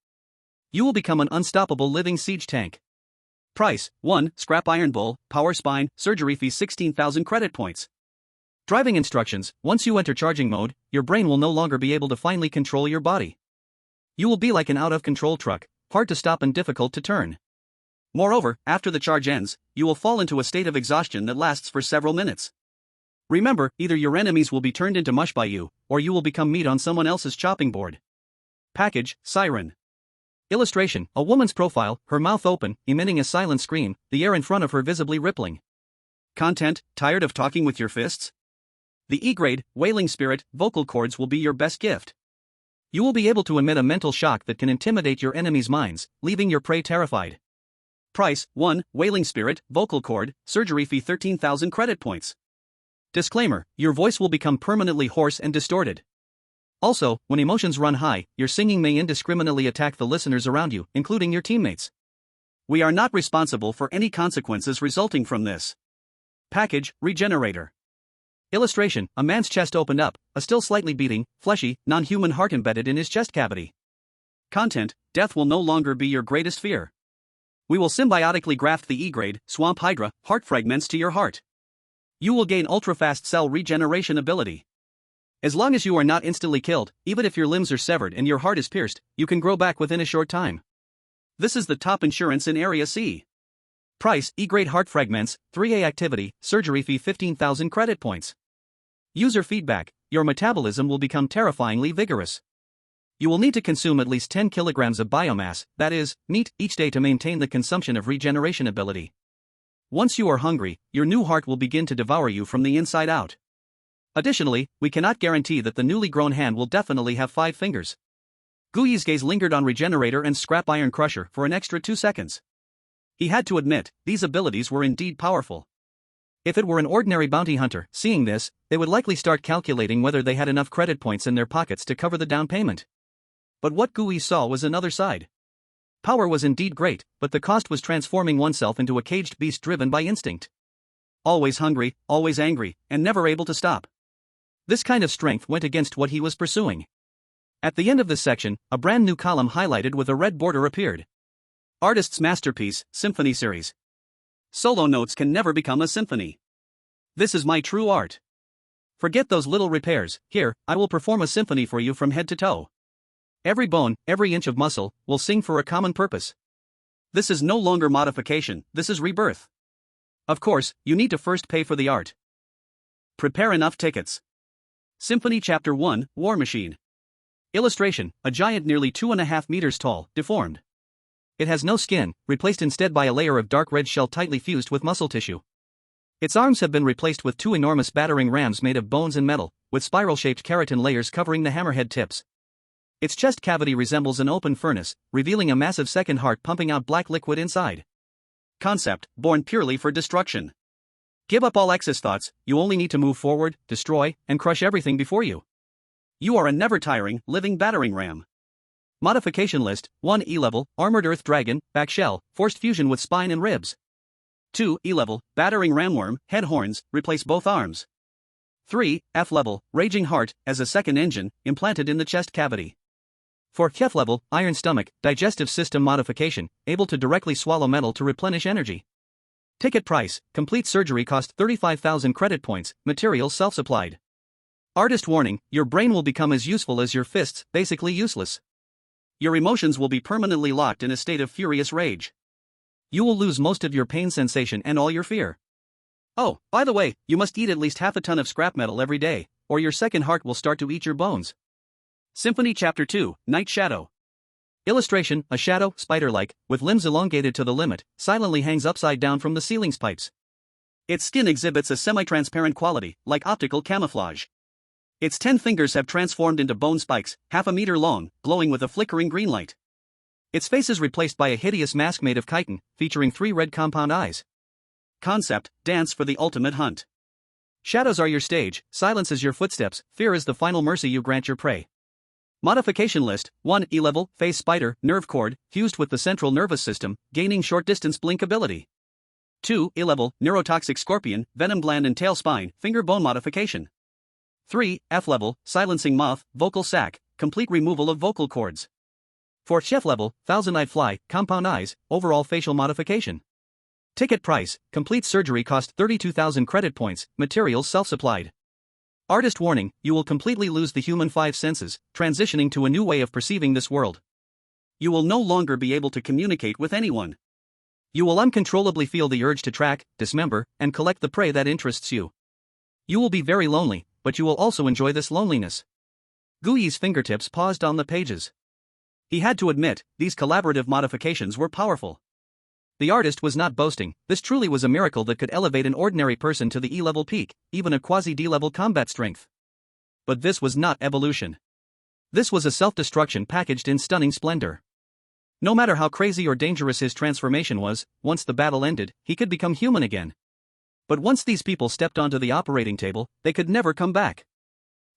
You will become an unstoppable living siege tank. Price, 1, Scrap Iron Bull, Power Spine, Surgery Fee 16,000 credit points. Driving instructions, once you enter charging mode, your brain will no longer be able to finally control your body. You will be like an out-of-control truck, hard to stop and difficult to turn. Moreover, after the charge ends, you will fall into a state of exhaustion that lasts for several minutes. Remember, either your enemies will be turned into mush by you, or you will become meat on someone else's chopping board. Package, Siren. Illustration, a woman's profile, her mouth open, emitting a silent scream, the air in front of her visibly rippling. Content, tired of talking with your fists? The E-grade, Wailing Spirit, vocal cords will be your best gift. You will be able to emit a mental shock that can intimidate your enemies' minds, leaving your prey terrified. Price, 1, Wailing Spirit, vocal cord, Surgery Fee 13,000 credit points. Disclaimer, your voice will become permanently hoarse and distorted. Also, when emotions run high, your singing may indiscriminately attack the listeners around you, including your teammates. We are not responsible for any consequences resulting from this. Package, Regenerator. Illustration, a man's chest opened up, a still slightly beating, fleshy, non-human heart embedded in his chest cavity. Content, death will no longer be your greatest fear. We will symbiotically graft the E-grade, Swamp Hydra, heart fragments to your heart. You will gain ultra-fast cell regeneration ability. As long as you are not instantly killed, even if your limbs are severed and your heart is pierced, you can grow back within a short time. This is the top insurance in Area C. Price, E-grade heart fragments, 3A activity, Surgery Fee 15,000 credit points. User feedback, your metabolism will become terrifyingly vigorous. You will need to consume at least 10 kilograms of biomass, that is, meat, each day to maintain the consumption of regeneration ability. Once you are hungry, your new heart will begin to devour you from the inside out. Additionally, we cannot guarantee that the newly grown hand will definitely have 5 fingers. GUI's gaze lingered on Regenerator and Scrap Iron Crusher for an extra 2 seconds. He had to admit, these abilities were indeed powerful. If it were an ordinary bounty hunter, seeing this, they would likely start calculating whether they had enough credit points in their pockets to cover the down payment. But what GUI saw was another side. Power was indeed great, but the cost was transforming oneself into a caged beast driven by instinct. Always hungry, always angry, and never able to stop. This kind of strength went against what he was pursuing. At the end of this section, a brand new column highlighted with a red border appeared. Artist's Masterpiece, Symphony Series. Solo notes can never become a symphony. This is my true art. Forget those little repairs, here, I will perform a symphony for you from head to toe. Every bone, every inch of muscle, will sing for a common purpose. This is no longer modification, this is rebirth. Of course, you need to first pay for the art. Prepare enough tickets. Symphony Chapter 1, War Machine. Illustration, a giant nearly 2.5 meters tall, deformed. It has no skin, replaced instead by a layer of dark red shell tightly fused with muscle tissue. Its arms have been replaced with 2 enormous battering rams made of bones and metal, with spiral-shaped keratin layers covering the hammerhead tips. Its chest cavity resembles an open furnace, revealing a massive second heart pumping out black liquid inside. Concept, born purely for destruction. Give up all excess thoughts, you only need to move forward, destroy, and crush everything before you. You are a never-tiring, living battering ram. Modification list, 1 E-level, Armored Earth Dragon, back shell, forced fusion with spine and ribs. 2 E-level, Battering Ramworm, head horns, replace both arms. 3 F-level, Raging Heart, as a second engine, implanted in the chest cavity. For Kef level, iron stomach, digestive system modification, able to directly swallow metal to replenish energy. Ticket price, complete surgery cost 35,000 credit points, materials self-supplied. Artist warning, your brain will become as useful as your fists, basically useless. Your emotions will be permanently locked in a state of furious rage. You will lose most of your pain sensation and all your fear. Oh, by the way, you must eat at least half a ton of scrap metal every day, or your second heart will start to eat your bones. Symphony Chapter 2, Night Shadow. Illustration, a shadow, spider-like, with limbs elongated to the limit, silently hangs upside down from the ceiling's pipes. Its skin exhibits a semi-transparent quality, like optical camouflage. Its 10 fingers have transformed into bone spikes, half a meter long, glowing with a flickering green light. Its face is replaced by a hideous mask made of chitin, featuring 3 red compound eyes. Concept, dance for the ultimate hunt. Shadows are your stage, silence is your footsteps, fear is the final mercy you grant your prey. Modification list: 1. E-level, phase spider, nerve cord, fused with the central nervous system, gaining short-distance blink ability. 2. E-level, neurotoxic scorpion, venom gland and tail spine, finger bone modification. 3. F-level, silencing moth, vocal sac, complete removal of vocal cords. 4. Chef level, thousand-eyed fly, compound eyes, overall facial modification. Ticket price, complete surgery cost 32,000 credit points, materials self-supplied. Artist warning, you will completely lose the human 5 senses, transitioning to a new way of perceiving this world. You will no longer be able to communicate with anyone. You will uncontrollably feel the urge to track, dismember, and collect the prey that interests you. You will be very lonely, but you will also enjoy this loneliness. Gui's fingertips paused on the pages. He had to admit, these collaborative modifications were powerful. The artist was not boasting, this truly was a miracle that could elevate an ordinary person to the E-level peak, even a quasi-D-level combat strength. But this was not evolution. This was a self-destruction packaged in stunning splendor. No matter how crazy or dangerous his transformation was, once the battle ended, he could become human again. But once these people stepped onto the operating table, they could never come back.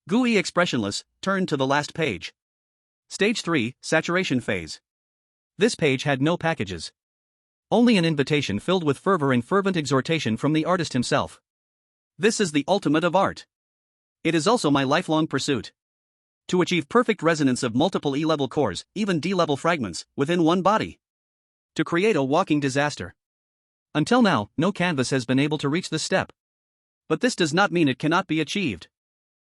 Gui, expressionless, turned to the last page. Stage 3, Saturation Phase. This page had no packages. Only an invitation filled with fervor and fervent exhortation from the artist himself. This is the ultimate of art. It is also my lifelong pursuit. To achieve perfect resonance of multiple E-level cores, even D-level fragments, within one body. To create a walking disaster. Until now, no canvas has been able to reach this step. But this does not mean it cannot be achieved.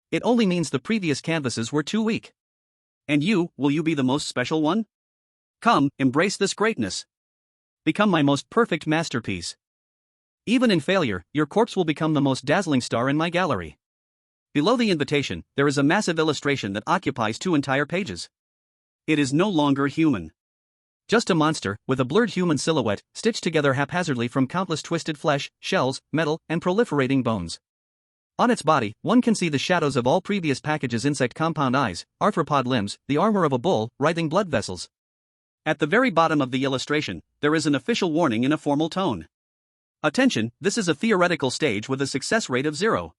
It only means the previous canvases were too weak. And you, will you be the most special one? Come, embrace this greatness. Become my most perfect masterpiece. Even in failure, your corpse will become the most dazzling star in my gallery. Below the invitation, there is a massive illustration that occupies 2 entire pages. It is no longer human. Just a monster, with a blurred human silhouette, stitched together haphazardly from countless twisted flesh, shells, metal, and proliferating bones. On its body, one can see the shadows of all previous packages: insect compound eyes, arthropod limbs, the armor of a bull, writhing blood vessels. At the very bottom of the illustration, there is an official warning in a formal tone. Attention, this is a theoretical stage with a success rate of 0.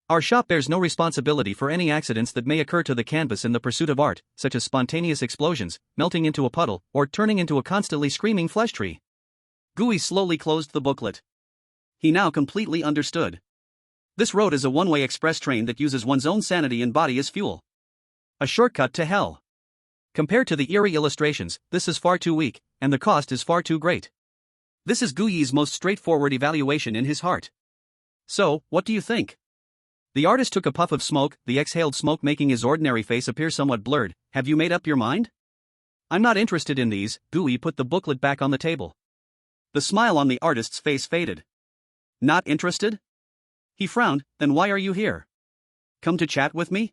Our shop bears no responsibility for any accidents that may occur to the canvas in the pursuit of art, such as spontaneous explosions, melting into a puddle, or turning into a constantly screaming flesh tree. Gui slowly closed the booklet. He now completely understood. This road is a one-way express train that uses one's own sanity and body as fuel. A shortcut to hell. Compared to the eerie illustrations, this is far too weak, and the cost is far too great. This is Gui's most straightforward evaluation in his heart. So, what do you think? The artist took a puff of smoke, the exhaled smoke making his ordinary face appear somewhat blurred. Have you made up your mind? I'm not interested in these. Gui put the booklet back on the table. The smile on the artist's face faded. Not interested? He frowned. Then why are you here? Come to chat with me?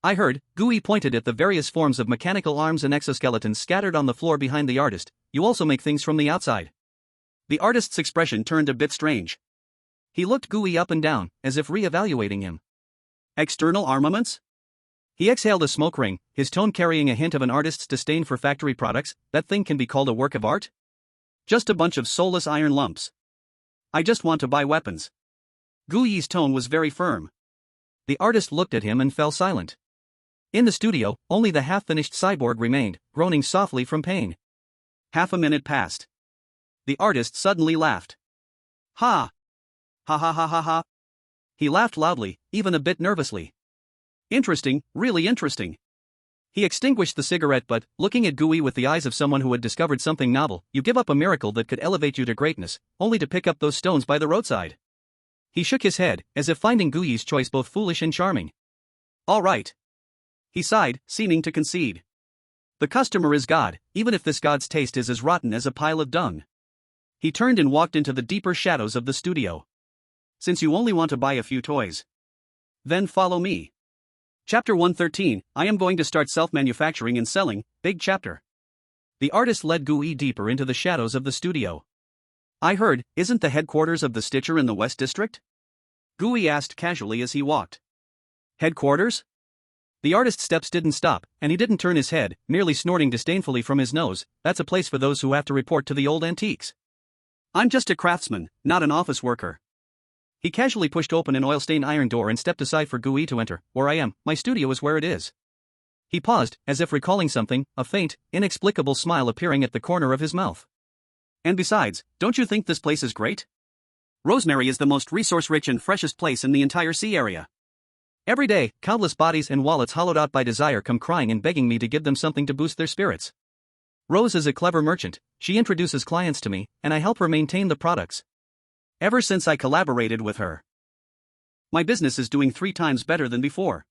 I heard. Gui pointed at the various forms of mechanical arms and exoskeletons scattered on the floor behind the artist. You also make things from the outside. The artist's expression turned a bit strange. He looked Gui up and down, as if re-evaluating him. External armaments? He exhaled a smoke ring, his tone carrying a hint of an artist's disdain for factory products. That thing can be called a work of art? Just a bunch of soulless iron lumps. I just want to buy weapons. Gui's tone was very firm. The artist looked at him and fell silent. In the studio, only the half-finished cyborg remained, groaning softly from pain. Half a minute passed. The artist suddenly laughed. Ha! Ha ha ha ha ha. He laughed loudly, even a bit nervously. Interesting, really interesting. He extinguished the cigarette but, looking at Gui with the eyes of someone who had discovered something novel, you give up a miracle that could elevate you to greatness, only to pick up those stones by the roadside. He shook his head, as if finding Gui's choice both foolish and charming. All right. He sighed, seeming to concede. The customer is God, even if this God's taste is as rotten as a pile of dung. He turned and walked into the deeper shadows of the studio. Since you only want to buy a few toys, then follow me. Chapter 113, I am going to start self-manufacturing and selling, big chapter. The artist led Gui deeper into the shadows of the studio. I heard, isn't the headquarters of the Stitcher in the West District? Gui asked casually as he walked. Headquarters? The artist's steps didn't stop, and he didn't turn his head, merely snorting disdainfully from his nose. That's a place for those who have to report to the old antiques. I'm just a craftsman, not an office worker. He casually pushed open an oil-stained iron door and stepped aside for Gui to enter. Where I am, my studio is where it is. He paused, as if recalling something, a faint, inexplicable smile appearing at the corner of his mouth. And besides, don't you think this place is great? Rosemary is the most resource-rich and freshest place in the entire sea area. Every day, countless bodies and wallets hollowed out by desire come crying and begging me to give them something to boost their spirits. Rose is a clever merchant, she introduces clients to me, and I help her maintain the products. Ever since I collaborated with her, my business is doing 3 times better than before.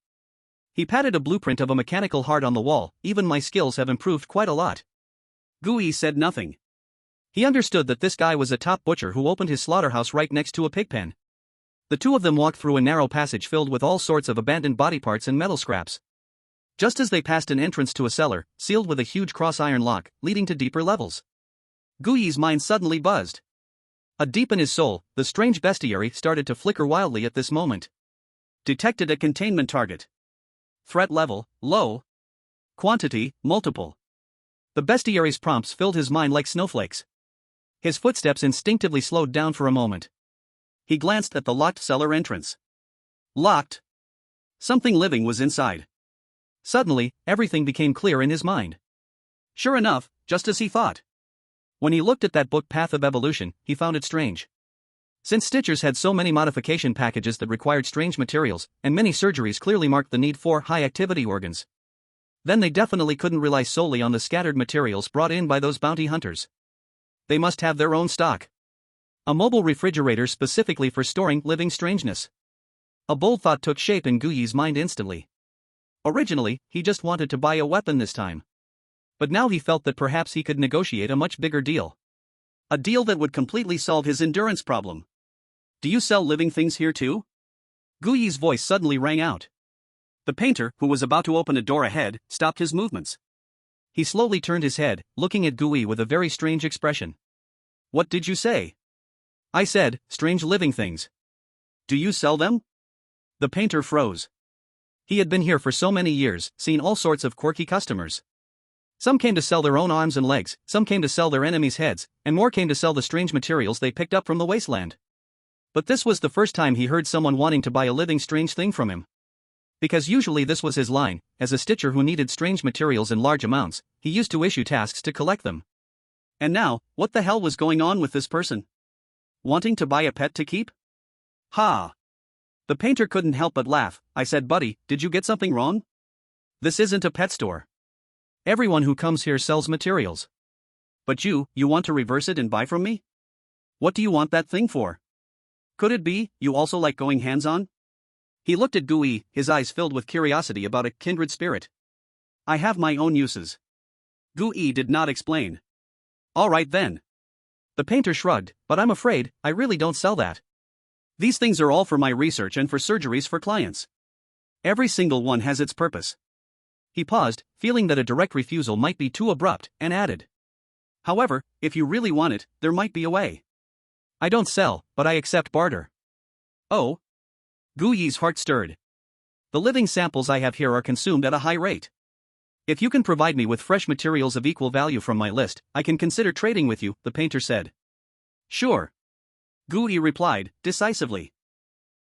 He patted a blueprint of a mechanical heart on the wall. Even my skills have improved quite a lot. Gui said nothing. He understood that this guy was a top butcher who opened his slaughterhouse right next to a pig pen. The two of them walked through a narrow passage filled with all sorts of abandoned body parts and metal scraps. Just as they passed an entrance to a cellar, sealed with a huge cross-iron lock, leading to deeper levels. Gui's mind suddenly buzzed. Deep in his soul, the strange bestiary started to flicker wildly at this moment. Detected a containment target. Threat level, low. Quantity, multiple. The bestiary's prompts filled his mind like snowflakes. His footsteps instinctively slowed down for a moment. He glanced at the locked cellar entrance. Locked. Something living was inside. Suddenly, everything became clear in his mind. Sure enough, just as he thought. When he looked at that book Path of Evolution, he found it strange. Since Stitchers had so many modification packages that required strange materials, and many surgeries clearly marked the need for high-activity organs, then they definitely couldn't rely solely on the scattered materials brought in by those bounty hunters. They must have their own stock. A mobile refrigerator specifically for storing living strangeness. A bold thought took shape in Gui's mind instantly. Originally, he just wanted to buy a weapon this time. But now he felt that perhaps he could negotiate a much bigger deal. A deal that would completely solve his endurance problem. Do you sell living things here too? Gui's voice suddenly rang out. The painter, who was about to open a door ahead, stopped his movements. He slowly turned his head, looking at Gui with a very strange expression. What did you say? I said, strange living things. Do you sell them? The painter froze. He had been here for so many years, seen all sorts of quirky customers. Some came to sell their own arms and legs, some came to sell their enemies' heads, and more came to sell the strange materials they picked up from the wasteland. But this was the first time he heard someone wanting to buy a living strange thing from him. Because usually this was his line, as a stitcher who needed strange materials in large amounts, he used to issue tasks to collect them. And now, what the hell was going on with this person? Wanting to buy a pet to keep? Ha! The painter couldn't help but laugh. I said, buddy, did you get something wrong? This isn't a pet store. Everyone who comes here sells materials. But you want to reverse it and buy from me? What do you want that thing for? Could it be, you also like going hands-on? He looked at Gui, his eyes filled with curiosity about a kindred spirit. I have my own uses. Gui did not explain. All right then. The painter shrugged, but I'm afraid, I really don't sell that. These things are all for my research and for surgeries for clients. Every single one has its purpose. He paused, feeling that a direct refusal might be too abrupt, and added. However, if you really want it, there might be a way. I don't sell, but I accept barter. Oh? Gui's heart stirred. The living samples I have here are consumed at a high rate. If you can provide me with fresh materials of equal value from my list, I can consider trading with you, the painter said. Sure. Gui replied, decisively.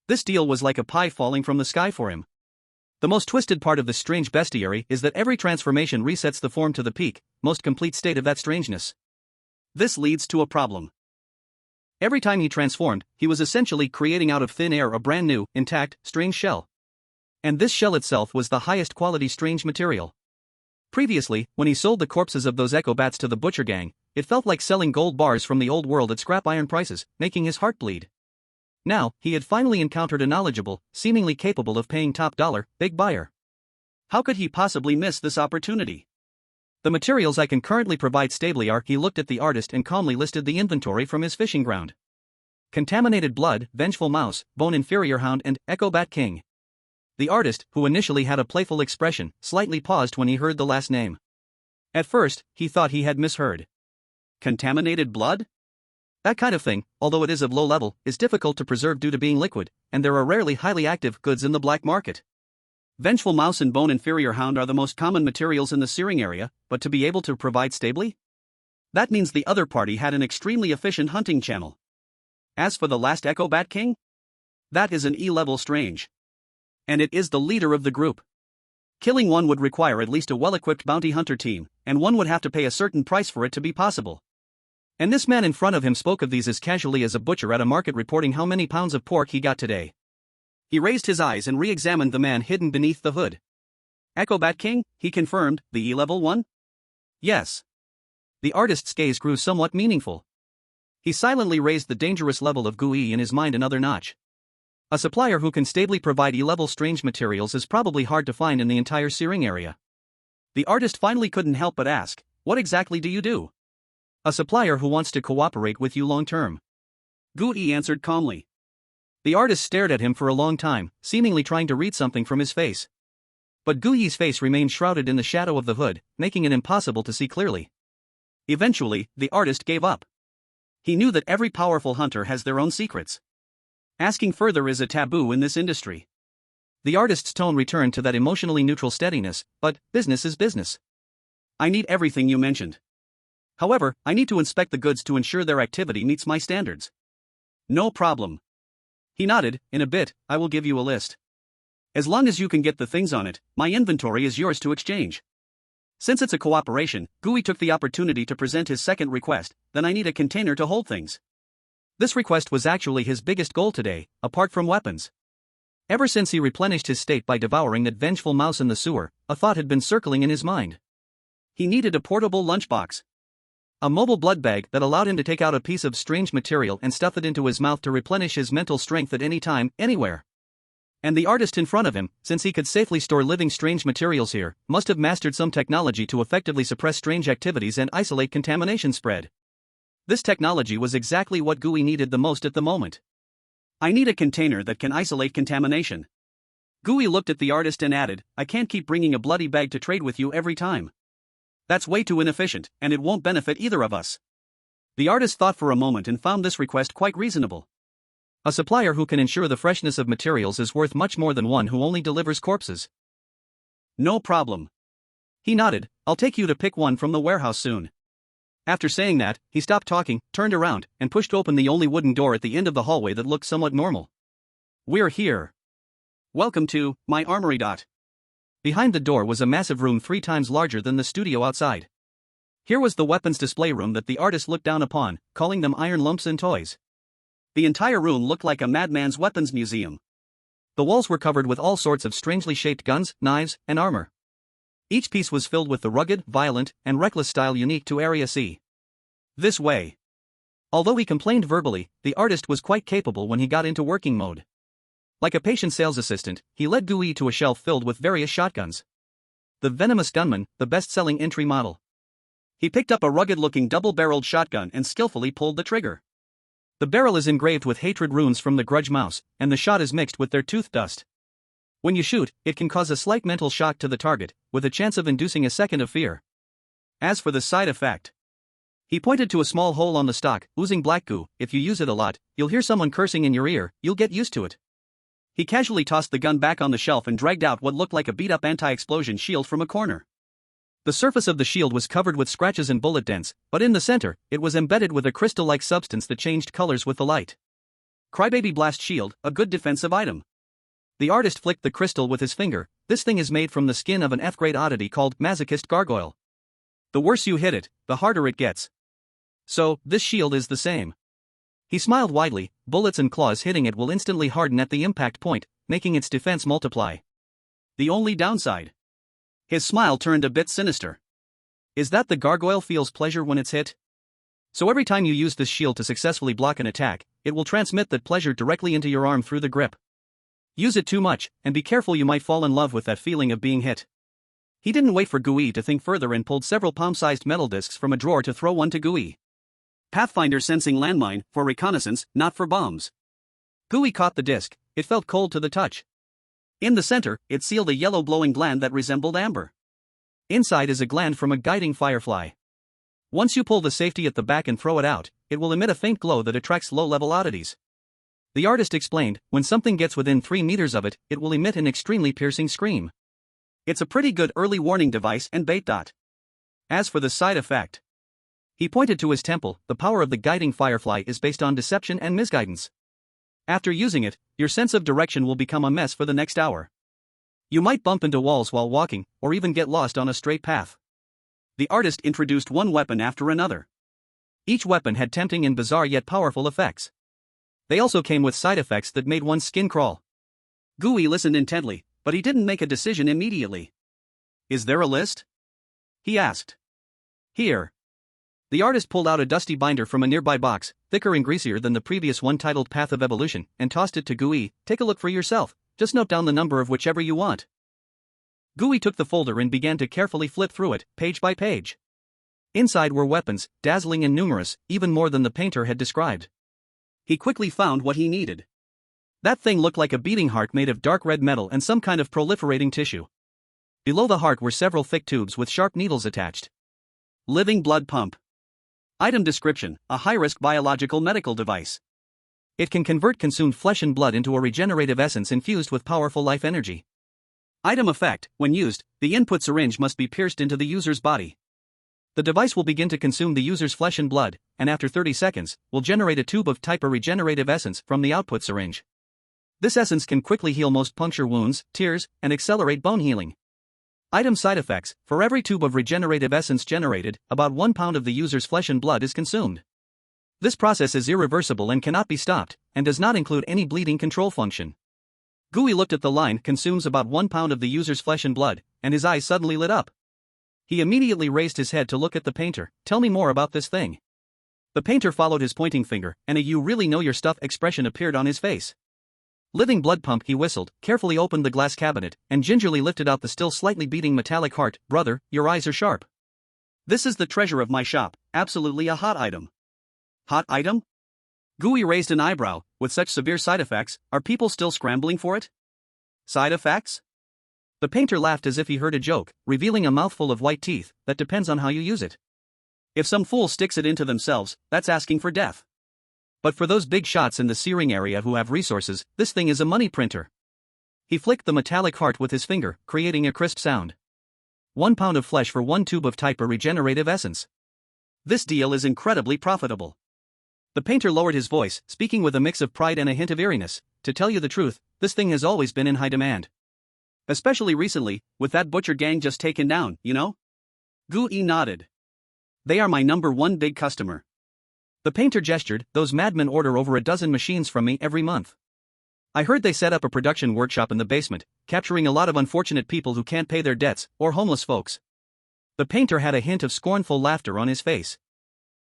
This deal was like a pie falling from the sky for him. The most twisted part of this strange bestiary is that every transformation resets the form to the peak, most complete state of that strangeness. This leads to a problem. Every time he transformed, he was essentially creating out of thin air a brand new, intact, strange shell. And this shell itself was the highest quality strange material. Previously, when he sold the corpses of those echo bats to the butcher gang, it felt like selling gold bars from the old world at scrap iron prices, making his heart bleed. Now, he had finally encountered a knowledgeable, seemingly capable of paying top dollar, big buyer. How could he possibly miss this opportunity? The materials I can currently provide stably are. He looked at the artist and calmly listed the inventory from his fishing ground. Contaminated blood, vengeful mouse, bone inferior hound and echo bat king. The artist, who initially had a playful expression, slightly paused when he heard the last name. At first, he thought he had misheard. Contaminated blood? That kind of thing, although it is of low level, is difficult to preserve due to being liquid, and there are rarely highly active goods in the black market. Vengeful mouse and bone inferior hound are the most common materials in the searing area, but to be able to provide stably? That means the other party had an extremely efficient hunting channel. As for the last echo bat king? That is an E-level strange. And it is the leader of the group. Killing one would require at least a well-equipped bounty hunter team, and one would have to pay a certain price for it to be possible. And this man in front of him spoke of these as casually as a butcher at a market reporting how many pounds of pork he got today. He raised his eyes and re-examined the man hidden beneath the hood. Echo Bat King, he confirmed, the E-level one? Yes. The artist's gaze grew somewhat meaningful. He silently raised the dangerous level of GUI in his mind another notch. A supplier who can stably provide E-level strange materials is probably hard to find in the entire searing area. The artist finally couldn't help but ask, what exactly do you do? A supplier who wants to cooperate with you long-term. GUI answered calmly. The artist stared at him for a long time, seemingly trying to read something from his face. But GUI's face remained shrouded in the shadow of the hood, making it impossible to see clearly. Eventually, the artist gave up. He knew that every powerful hunter has their own secrets. Asking further is a taboo in this industry. The artist's tone returned to that emotionally neutral steadiness, but business is business. I need everything you mentioned. However, I need to inspect the goods to ensure their activity meets my standards. No problem. He nodded. In a bit, I will give you a list. As long as you can get the things on it, my inventory is yours to exchange. Since it's a cooperation, GUI took the opportunity to present his second request, then I need a container to hold things. This request was actually his biggest goal today, apart from weapons. Ever since he replenished his state by devouring that vengeful mouse in the sewer, a thought had been circling in his mind. He needed a portable lunchbox. A mobile blood bag that allowed him to take out a piece of strange material and stuff it into his mouth to replenish his mental strength at any time, anywhere. And the artist in front of him, since he could safely store living strange materials here, must have mastered some technology to effectively suppress strange activities and isolate contamination spread. This technology was exactly what GUI needed the most at the moment. I need a container that can isolate contamination. GUI looked at the artist and added, I can't keep bringing a bloody bag to trade with you every time. That's way too inefficient, and it won't benefit either of us. The artist thought for a moment and found this request quite reasonable. A supplier who can ensure the freshness of materials is worth much more than one who only delivers corpses. No problem. He nodded, I'll take you to pick one from the warehouse soon. After saying that, he stopped talking, turned around, and pushed open the only wooden door at the end of the hallway that looked somewhat normal. We're here. Welcome to my armory. Behind the door was a massive room 3 times larger than the studio outside. Here was the weapons display room that the artist looked down upon, calling them iron lumps and toys. The entire room looked like a madman's weapons museum. The walls were covered with all sorts of strangely shaped guns, knives, and armor. Each piece was filled with the rugged, violent, and reckless style unique to Area C. This way. Although he complained verbally, the artist was quite capable when he got into working mode. Like a patient sales assistant, he led GUI to a shelf filled with various shotguns. The Venomous Gunman, the best-selling entry model. He picked up a rugged-looking double-barreled shotgun and skillfully pulled the trigger. The barrel is engraved with hatred runes from the Grudge Mouse, and the shot is mixed with their tooth dust. When you shoot, it can cause a slight mental shock to the target, with a chance of inducing a second of fear. As for the side effect, he pointed to a small hole on the stock, oozing black goo. If you use it a lot, you'll hear someone cursing in your ear, you'll get used to it. He casually tossed the gun back on the shelf and dragged out what looked like a beat-up anti-explosion shield from a corner. The surface of the shield was covered with scratches and bullet dents, but in the center, it was embedded with a crystal-like substance that changed colors with the light. Crybaby Blast Shield, a good defensive item. The artist flicked the crystal with his finger. This thing is made from the skin of an F-grade oddity called Masochist Gargoyle. The worse you hit it, the harder it gets. So, this shield is the same. He smiled widely. Bullets and claws hitting it will instantly harden at the impact point, making its defense multiply. The only downside. His smile turned a bit sinister. Is that the gargoyle feels pleasure when it's hit? So every time you use this shield to successfully block an attack, it will transmit that pleasure directly into your arm through the grip. Use it too much, and be careful, you might fall in love with that feeling of being hit. He didn't wait for Gui to think further and pulled several palm-sized metal discs from a drawer to throw one to Gui. Pathfinder sensing landmine, for reconnaissance, not for bombs. Gui caught the disc. It felt cold to the touch. In the center, it sealed a yellow glowing gland that resembled amber. Inside is a gland from a guiding firefly. Once you pull the safety at the back and throw it out, it will emit a faint glow that attracts low-level oddities. The artist explained, when something gets within 3 meters of it, it will emit an extremely piercing scream. It's a pretty good early warning device and bait. As for the side effect, he pointed to his temple. The power of the guiding firefly is based on deception and misguidance. After using it, your sense of direction will become a mess for the next hour. You might bump into walls while walking, or even get lost on a straight path. The artist introduced one weapon after another. Each weapon had tempting and bizarre yet powerful effects. They also came with side effects that made one's skin crawl. Gui listened intently, but he didn't make a decision immediately. Is there a list? He asked. Here. The artist pulled out a dusty binder from a nearby box, thicker and greasier than the previous one titled Path of Evolution, and tossed it to Gui. Take a look for yourself, just note down the number of whichever you want. Gui took the folder and began to carefully flip through it, page by page. Inside were weapons, dazzling and numerous, even more than the painter had described. He quickly found what he needed. That thing looked like a beating heart made of dark red metal and some kind of proliferating tissue. Below the heart were several thick tubes with sharp needles attached. Living blood pump. Item description: a high-risk biological medical device. It can convert consumed flesh and blood into a regenerative essence infused with powerful life energy. Item effect: when used, the input syringe must be pierced into the user's body. The device will begin to consume the user's flesh and blood, and after 30 seconds, will generate a tube of type A regenerative essence from the output syringe. This essence can quickly heal most puncture wounds, tears, and accelerate bone healing. Item side effects: for every tube of regenerative essence generated, about 1 pound of the user's flesh and blood is consumed. This process is irreversible and cannot be stopped, and does not include any bleeding control function. Gui looked at the line, consumes about 1 pound of the user's flesh and blood, and his eyes suddenly lit up. He immediately raised his head to look at the painter. Tell me more about this thing. The painter followed his pointing finger, and a "you really know your stuff" expression appeared on his face. Living blood pump, he whistled, carefully opened the glass cabinet, and gingerly lifted out the still slightly beating metallic heart. Brother, your eyes are sharp. This is the treasure of my shop, absolutely a hot item. Hot item? Gui raised an eyebrow. With such severe side effects, are people still scrambling for it? Side effects? The painter laughed as if he heard a joke, revealing a mouthful of white teeth. That depends on how you use it. If some fool sticks it into themselves, that's asking for death. But for those big shots in the searing area who have resources, this thing is a money printer. He flicked the metallic heart with his finger, creating a crisp sound. 1 pound of flesh for 1 tube of type A regenerative essence. This deal is incredibly profitable. The painter lowered his voice, speaking with a mix of pride and a hint of eeriness. To tell you the truth, this thing has always been in high demand. Especially recently, with that butcher gang just taken down, you know? Gui nodded. They are my #1 big customer. The painter gestured. Those madmen order over a dozen machines from me every month. I heard they set up a production workshop in the basement, capturing a lot of unfortunate people who can't pay their debts, or homeless folks. The painter had a hint of scornful laughter on his face.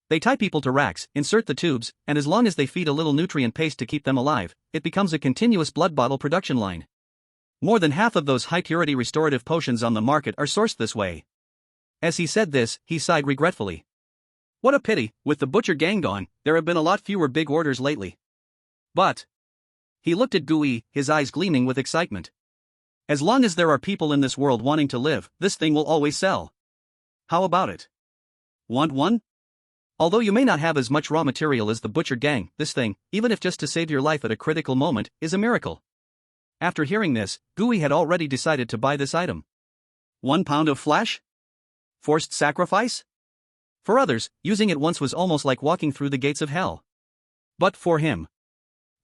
They tie people to racks, insert the tubes, and as long as they feed a little nutrient paste to keep them alive, it becomes a continuous blood bottle production line. More than half of those high-purity restorative potions on the market are sourced this way. As he said this, he sighed regretfully. What a pity, with the butcher gang gone, there have been a lot fewer big orders lately. But... He looked at Gui, his eyes gleaming with excitement. As long as there are people in this world wanting to live, this thing will always sell. How about it? Want one? Although you may not have as much raw material as the butcher gang, this thing, even if just to save your life at a critical moment, is a miracle. After hearing this, Gui had already decided to buy this item. 1 pound of flesh? Forced sacrifice? For others, using it once was almost like walking through the gates of hell. But for him.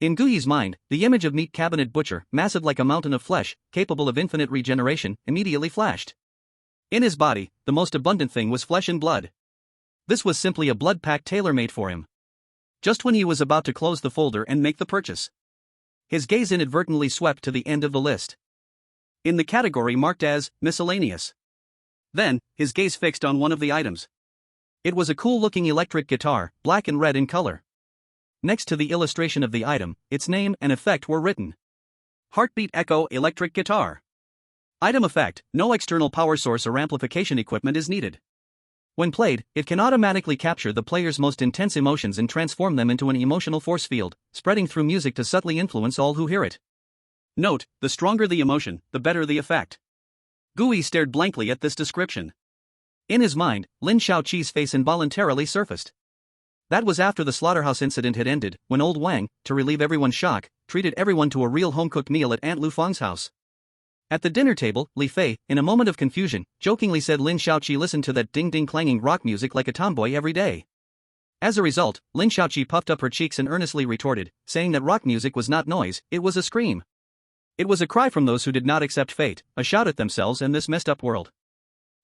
In Gui's mind, the image of meat cabinet butcher, massive like a mountain of flesh, capable of infinite regeneration, immediately flashed. In his body, the most abundant thing was flesh and blood. This was simply a blood pack tailor-made for him. Just when he was about to close the folder and make the purchase, his gaze inadvertently swept to the end of the list. In the category marked as miscellaneous, Then, his gaze fixed on one of the items. It was a cool-looking electric guitar, black and red in color. Next to the illustration of the item, its name and effect were written. Heartbeat Echo Electric Guitar. Item effect: no external power source or amplification equipment is needed. When played, it can automatically capture the player's most intense emotions and transform them into an emotional force field, spreading through music to subtly influence all who hear it. Note: the stronger the emotion, the better the effect. Gui stared blankly at this description. In his mind, Lin Shaoqi's face involuntarily surfaced. That was after the slaughterhouse incident had ended, when old Wang, to relieve everyone's shock, treated everyone to a real home-cooked meal at Aunt Lu Fang's house. At the dinner table, Li Fei, in a moment of confusion, jokingly said Lin Shaoqi listened to that ding-ding clanging rock music like a tomboy every day. As a result, Lin Shaoqi puffed up her cheeks and earnestly retorted, saying that rock music was not noise, it was a scream. It was a cry from those who did not accept fate, a shout at themselves and this messed-up world.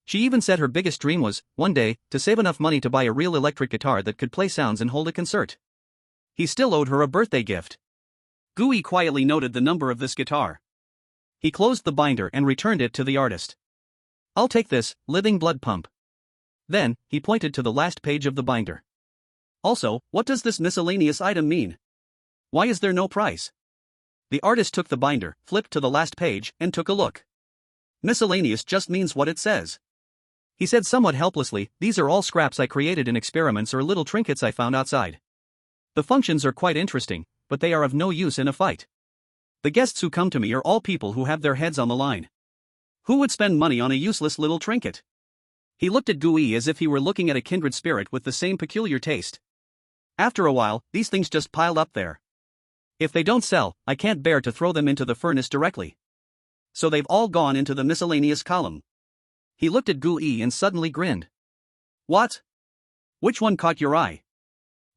She even said her biggest dream was, one day, to save enough money to buy a real electric guitar that could play sounds and hold a concert. He still owed her a birthday gift. Gui quietly noted the number of this guitar. He closed the binder and returned it to the artist. "I'll take this, Living Blood Pump." Then, he pointed to the last page of the binder. "Also, what does this miscellaneous item mean? Why is there no price?" The artist took the binder, flipped to the last page, and took a look. "Miscellaneous just means what it says." He said somewhat helplessly, "These are all scraps I created in experiments or little trinkets I found outside. The functions are quite interesting, but they are of no use in a fight. The guests who come to me are all people who have their heads on the line. Who would spend money on a useless little trinket?" He looked at Gui as if he were looking at a kindred spirit with the same peculiar taste. "After a while, these things just pile up there. If they don't sell, I can't bear to throw them into the furnace directly. So they've all gone into the miscellaneous column." He looked at Gui and suddenly grinned. "What? Which one caught your eye?"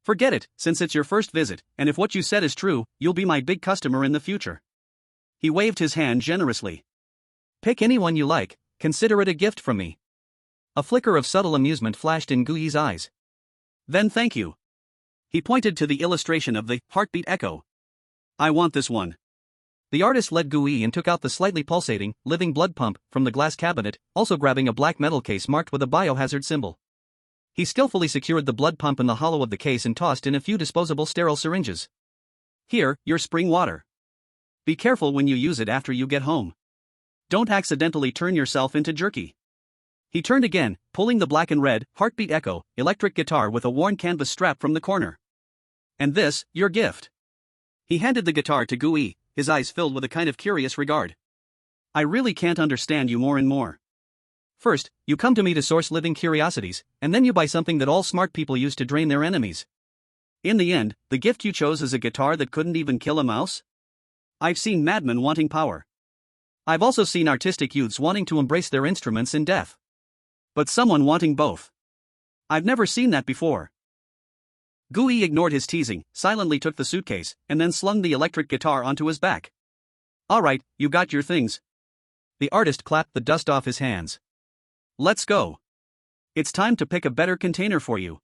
"Forget it, since it's your first visit, and if what you said is true, you'll be my big customer in the future." He waved his hand generously. "Pick anyone you like, consider it a gift from me." A flicker of subtle amusement flashed in Gui's eyes. "Then thank you." He pointed to the illustration of the Heartbeat Echo. "I want this one." The artist led Gui and took out the slightly pulsating, living blood pump from the glass cabinet, also grabbing a black metal case marked with a biohazard symbol. He skillfully secured the blood pump in the hollow of the case and tossed in a few disposable sterile syringes. "Here, your spring water. Be careful when you use it after you get home. Don't accidentally turn yourself into jerky." He turned again, pulling the black and red Heartbeat Echo electric guitar with a worn canvas strap from the corner. "And this, your gift." He handed the guitar to Gui, his eyes filled with a kind of curious regard. "I really can't understand you more and more. First, you come to me to source living curiosities, and then you buy something that all smart people use to drain their enemies. In the end, the gift you chose is a guitar that couldn't even kill a mouse? I've seen madmen wanting power. I've also seen artistic youths wanting to embrace their instruments in death. But someone wanting both. I've never seen that before." Gui ignored his teasing, silently took the suitcase, and then slung the electric guitar onto his back. "All right, you got your things." The artist clapped the dust off his hands. "Let's go. It's time to pick a better container for you."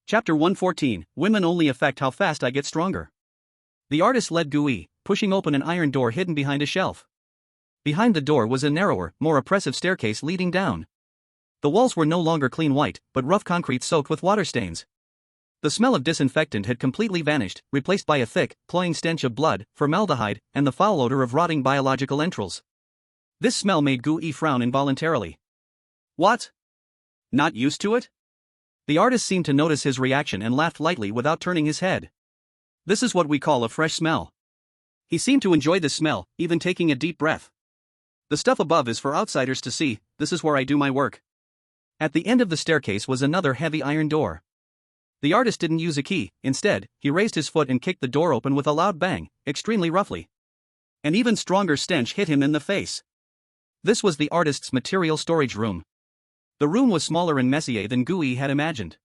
Chapter 114, Women only affect how fast I get stronger. The artist led Gui, pushing open an iron door hidden behind a shelf. Behind the door was a narrower, more oppressive staircase leading down. The walls were no longer clean white, but rough concrete soaked with water stains. The smell of disinfectant had completely vanished, replaced by a thick, cloying stench of blood, formaldehyde, and the foul odor of rotting biological entrails. This smell made Gui frown involuntarily. "What? Not used to it?" The artist seemed to notice his reaction and laughed lightly without turning his head. "This is what we call a fresh smell." He seemed to enjoy the smell, even taking a deep breath. "The stuff above is for outsiders to see, this is where I do my work." At the end of the staircase was another heavy iron door. The artist didn't use a key, instead, he raised his foot and kicked the door open with a loud bang, extremely roughly. An even stronger stench hit him in the face. This was the artist's material storage room. The room was smaller and messier than Gui had imagined.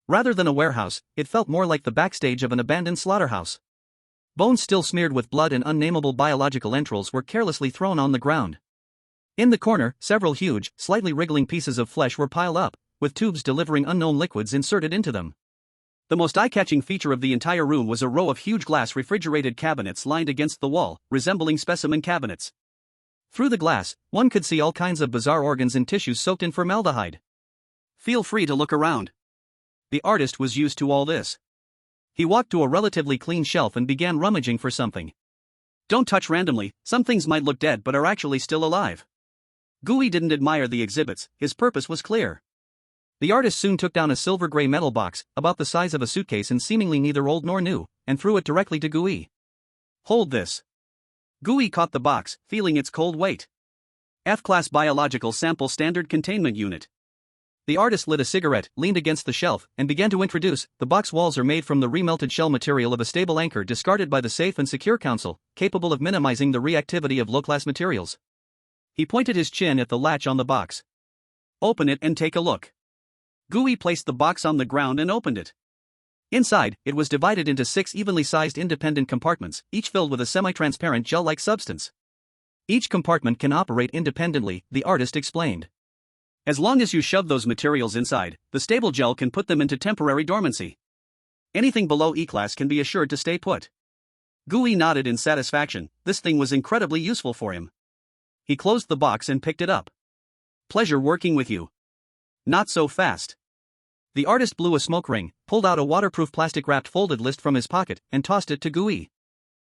Rather than a warehouse, it felt more like the backstage of an abandoned slaughterhouse. Bones still smeared with blood and unnameable biological entrails were carelessly thrown on the ground. In the corner, several huge, slightly wriggling pieces of flesh were piled up, with tubes delivering unknown liquids inserted into them. The most eye-catching feature of the entire room was a row of huge glass refrigerated cabinets lined against the wall, resembling specimen cabinets. Through the glass, one could see all kinds of bizarre organs and tissues soaked in formaldehyde. Feel free to look around. The artist was used to all this. He walked to a relatively clean shelf and began rummaging for something. Don't touch randomly, some things might look dead but are actually still alive. Gooey didn't admire the exhibits, his purpose was clear. The artist soon took down a silver-gray metal box, about the size of a suitcase and seemingly neither old nor new, and threw it directly to Gooey. Hold this. Gooey caught the box, feeling its cold weight. F-class biological sample standard containment unit. The artist lit a cigarette, leaned against the shelf, and began to introduce. The box walls are made from the remelted shell material of a stable anchor discarded by the Safe and Secure Council, capable of minimizing the reactivity of low-class materials. He pointed his chin at the latch on the box. Open it and take a look. Gooey placed the box on the ground and opened it. Inside, it was divided into 6 evenly sized independent compartments, each filled with a semi-transparent gel-like substance. Each compartment can operate independently, the artist explained. As long as you shove those materials inside, the stable gel can put them into temporary dormancy. Anything below E-class can be assured to stay put. Gooey nodded in satisfaction. This thing was incredibly useful for him. He closed the box and picked it up. Pleasure working with you. Not so fast. The artist blew a smoke ring, pulled out a waterproof plastic-wrapped folded list from his pocket, and tossed it to Gooey.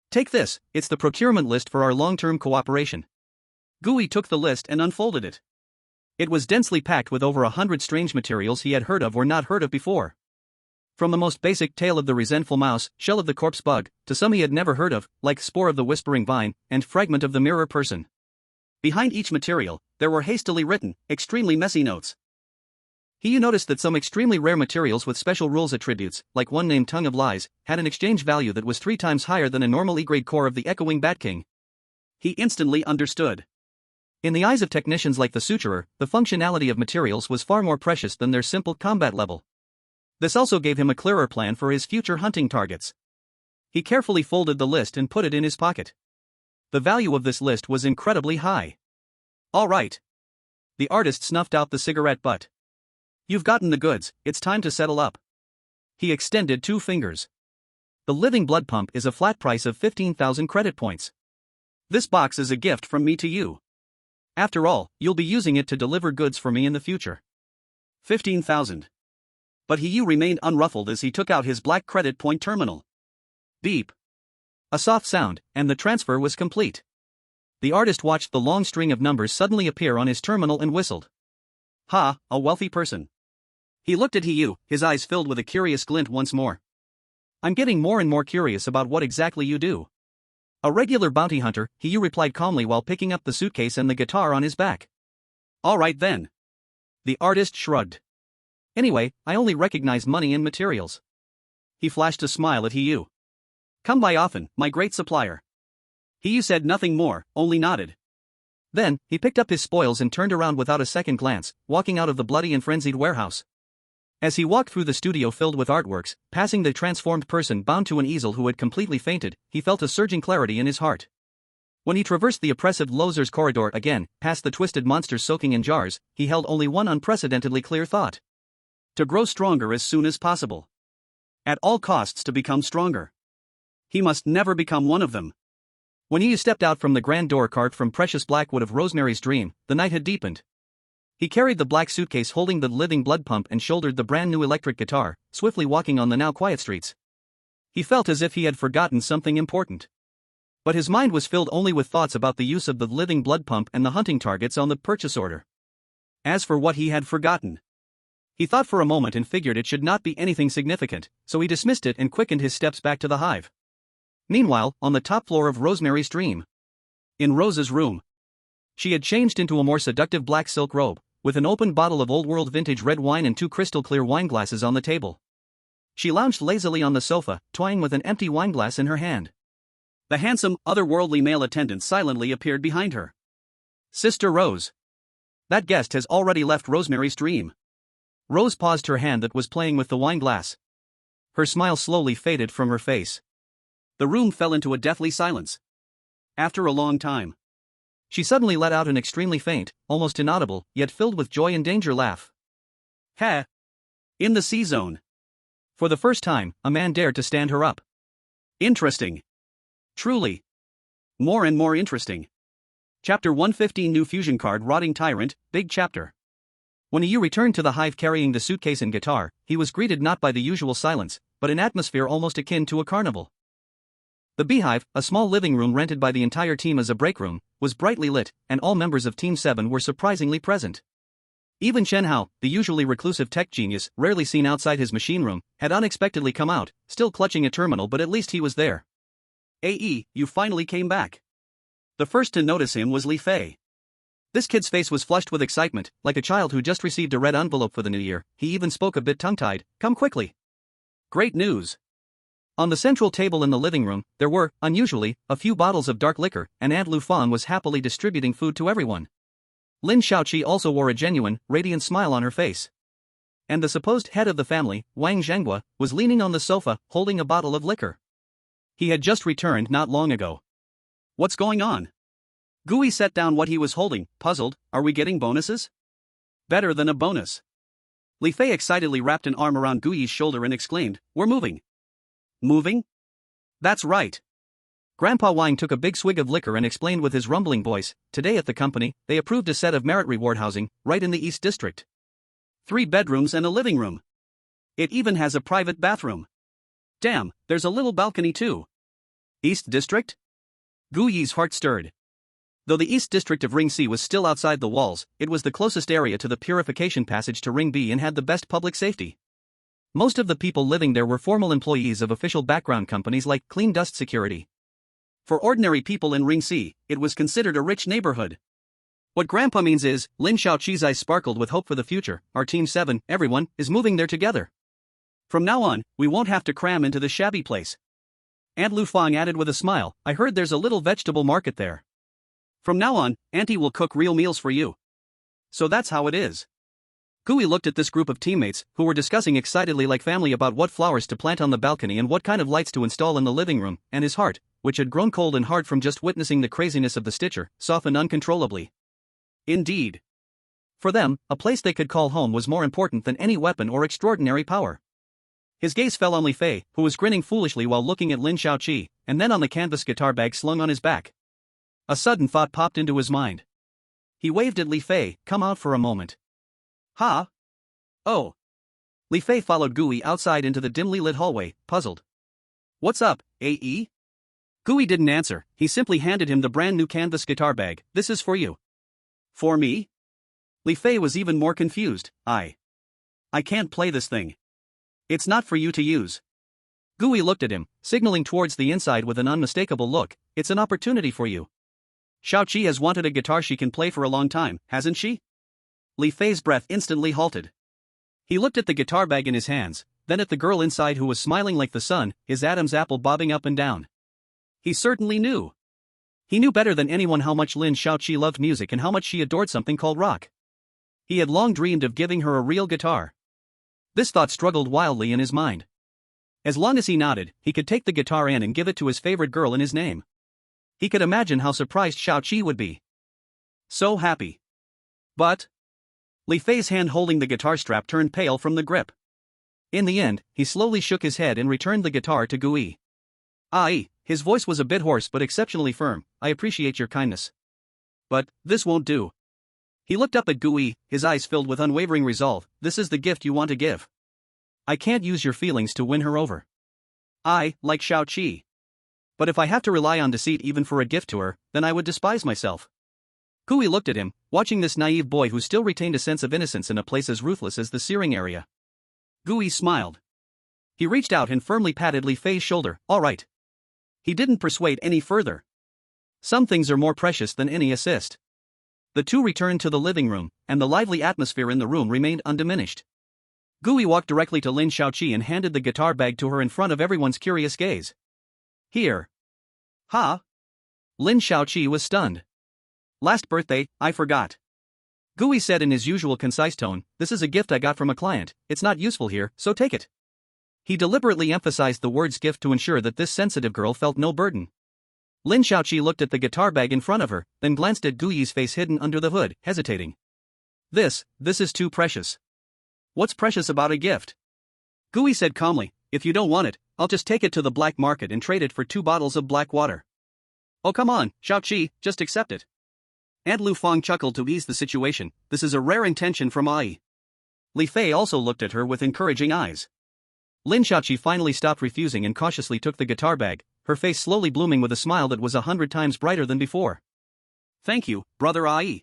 Take this, it's the procurement list for our long-term cooperation. Gooey took the list and unfolded it. It was densely packed with over 100 strange materials he had heard of or not heard of before. From the most basic tail of the resentful mouse, shell of the corpse bug, to some he had never heard of, like spore of the whispering vine, and fragment of the mirror person. Behind each material, there were hastily written, extremely messy notes. He noticed that some extremely rare materials with special rules attributes, like one named Tongue of Lies, had an exchange value that was 3 times higher than a normal E-grade core of the echoing Bat King. He instantly understood. In the eyes of technicians like the suturer, the functionality of materials was far more precious than their simple combat level. This also gave him a clearer plan for his future hunting targets. He carefully folded the list and put it in his pocket. The value of this list was incredibly high. All right. The artist snuffed out the cigarette butt. You've gotten the goods, it's time to settle up. He extended 2 fingers. The living blood pump is a flat price of 15,000 credit points. This box is a gift from me to you. After all, you'll be using it to deliver goods for me in the future. 15,000. But he remained unruffled as he took out his black credit point terminal. Beep. A soft sound, and the transfer was complete. The artist watched the long string of numbers suddenly appear on his terminal and whistled. Ha, a wealthy person. He looked at Hiyu, his eyes filled with a curious glint once more. I'm getting more and more curious about what exactly you do. A regular bounty hunter, Hiyu replied calmly while picking up the suitcase and the guitar on his back. All right then. The artist shrugged. Anyway, I only recognize money and materials. He flashed a smile at Hiyu. Come by often, my great supplier. Hiyu said nothing more, only nodded. Then, he picked up his spoils and turned around without a second glance, walking out of the bloody and frenzied warehouse. As he walked through the studio filled with artworks, passing the transformed person bound to an easel who had completely fainted, he felt a surging clarity in his heart. When he traversed the oppressive Lozer's corridor again, past the twisted monsters soaking in jars, he held only one unprecedentedly clear thought. To grow stronger as soon as possible. At all costs to become stronger. He must never become one of them. When he stepped out from the grand door carved from precious blackwood of Rosemary's Dream, the night had deepened. He carried the black suitcase holding the living blood pump and shouldered the brand new electric guitar, swiftly walking on the now quiet streets. He felt as if he had forgotten something important. But his mind was filled only with thoughts about the use of the living blood pump and the hunting targets on the purchase order. As for what he had forgotten, he thought for a moment and figured it should not be anything significant, so he dismissed it and quickened his steps back to the hive. Meanwhile, on the top floor of Rosemary's Dream, in Rose's room, she had changed into a more seductive black silk robe, with an open bottle of old-world vintage red wine and 2 crystal-clear wine glasses on the table. She lounged lazily on the sofa, toying with an empty wineglass in her hand. The handsome, otherworldly male attendant silently appeared behind her. Sister Rose. That guest has already left Rosemary's Dream. Rose paused her hand that was playing with the wineglass. Her smile slowly faded from her face. The room fell into a deathly silence. After a long time, she suddenly let out an extremely faint, almost inaudible, yet filled with joy and danger laugh. Ha! In the C-zone. For the first time, a man dared to stand her up. Interesting. Truly. More and more interesting. Chapter 115 New Fusion Card Rotting Tyrant, Big Chapter. When Yu returned to the hive carrying the suitcase and guitar, he was greeted not by the usual silence, but an atmosphere almost akin to a carnival. The beehive, a small living room rented by the entire team as a break room, was brightly lit, and all members of Team 7 were surprisingly present. Even Chen Hao, the usually reclusive tech genius, rarely seen outside his machine room, had unexpectedly come out, still clutching a terminal, but at least he was there. "AE, you finally came back." The first to notice him was Li Fei. This kid's face was flushed with excitement, like a child who just received a red envelope for the new year. He even spoke a bit tongue-tied. "Come quickly." "Great news." On the central table in the living room, there were, unusually, a few bottles of dark liquor, and Aunt Lu Fan was happily distributing food to everyone. Lin Shaoqi also wore a genuine, radiant smile on her face. And the supposed head of the family, Wang Zhenghua, was leaning on the sofa, holding a bottle of liquor. He had just returned not long ago. "What's going on?" Gui set down what he was holding, puzzled. "Are we getting bonuses?" "Better than a bonus." Li Fei excitedly wrapped an arm around Gui's shoulder and exclaimed, "We're moving." "Moving?" "That's right." Grandpa Wang took a big swig of liquor and explained with his rumbling voice, "Today at the company, they approved a set of merit reward housing, right in the East District. 3 bedrooms and a living room. It even has a private bathroom. Damn, there's a little balcony too." "East District?" Gui's heart stirred. Though the East District of Ring C was still outside the walls, it was the closest area to the purification passage to Ring B and had the best public safety. Most of the people living there were formal employees of official background companies like Clean Dust Security. For ordinary people in Ring C, it was considered a rich neighborhood. "What Grandpa means is," Lin Shaoqi's eyes sparkled with hope for the future, "our Team 7, everyone, is moving there together. From now on, we won't have to cram into the shabby place." Aunt Lu Fang added with a smile, "I heard there's a little vegetable market there. From now on, Auntie will cook real meals for you." "So that's how it is." Gui looked at this group of teammates, who were discussing excitedly like family about what flowers to plant on the balcony and what kind of lights to install in the living room, and his heart, which had grown cold and hard from just witnessing the craziness of the Stitcher, softened uncontrollably. Indeed. For them, a place they could call home was more important than any weapon or extraordinary power. His gaze fell on Li Fei, who was grinning foolishly while looking at Lin Shaoqi, and then on the canvas guitar bag slung on his back. A sudden thought popped into his mind. He waved at Li Fei, "Come out for a moment." "Huh? Oh." Li Fei followed Gui outside into the dimly lit hallway, puzzled. "What's up, AE?" Gui didn't answer, he simply handed him the brand new canvas guitar bag. "This is for you." "For me?" Li Fei was even more confused. I can't play this thing. It's not for you to use." Gui looked at him, signaling towards the inside with an unmistakable look. "It's an opportunity for you. Shaoqi has wanted a guitar she can play for a long time, hasn't she?" Li Fei's breath instantly halted. He looked at the guitar bag in his hands, then at the girl inside who was smiling like the sun, his Adam's apple bobbing up and down. He certainly knew. He knew better than anyone how much Lin Shaoqi loved music and how much she adored something called rock. He had long dreamed of giving her a real guitar. This thought struggled wildly in his mind. As long as he nodded, he could take the guitar in and give it to his favorite girl in his name. He could imagine how surprised Shaoqi would be. So happy. But Li Fei's hand holding the guitar strap turned pale from the grip. In the end, he slowly shook his head and returned the guitar to Gui. His voice was a bit hoarse but exceptionally firm. "I appreciate your kindness. But this won't do." He looked up at Gui, his eyes filled with unwavering resolve. "This is the gift you want to give. I can't use your feelings to win her over. I like Shaoqi. But if I have to rely on deceit even for a gift to her, then I would despise myself." Gui looked at him, watching this naive boy who still retained a sense of innocence in a place as ruthless as the searing area. Gui smiled. He reached out and firmly patted Li Fei's shoulder. "All right." He didn't persuade any further. Some things are more precious than any assist. The two returned to the living room, and the lively atmosphere in the room remained undiminished. Gui walked directly to Lin Shaoqi and handed the guitar bag to her in front of everyone's curious gaze. "Here." "Huh?" Lin Shaoqi was stunned. "Last birthday, I forgot." Gui said in his usual concise tone, "This is a gift I got from a client, it's not useful here, so take it." He deliberately emphasized the words gift to ensure that this sensitive girl felt no burden. Lin Shaoqi looked at the guitar bag in front of her, then glanced at Gui's face hidden under the hood, hesitating. This is too precious." "What's precious about a gift?" Gui said calmly, "If you don't want it, I'll just take it to the black market and trade it for 2 bottles of black water." "Oh come on, Shaoqi, just accept it." Aunt Lu Fong chuckled to ease the situation. This is a rare intention from Ai. Li Fei also looked at her with encouraging eyes. Lin Shaoqi finally stopped refusing and cautiously took the guitar bag, her face slowly blooming with a smile that was 100 times brighter than before. Thank you, brother Ai.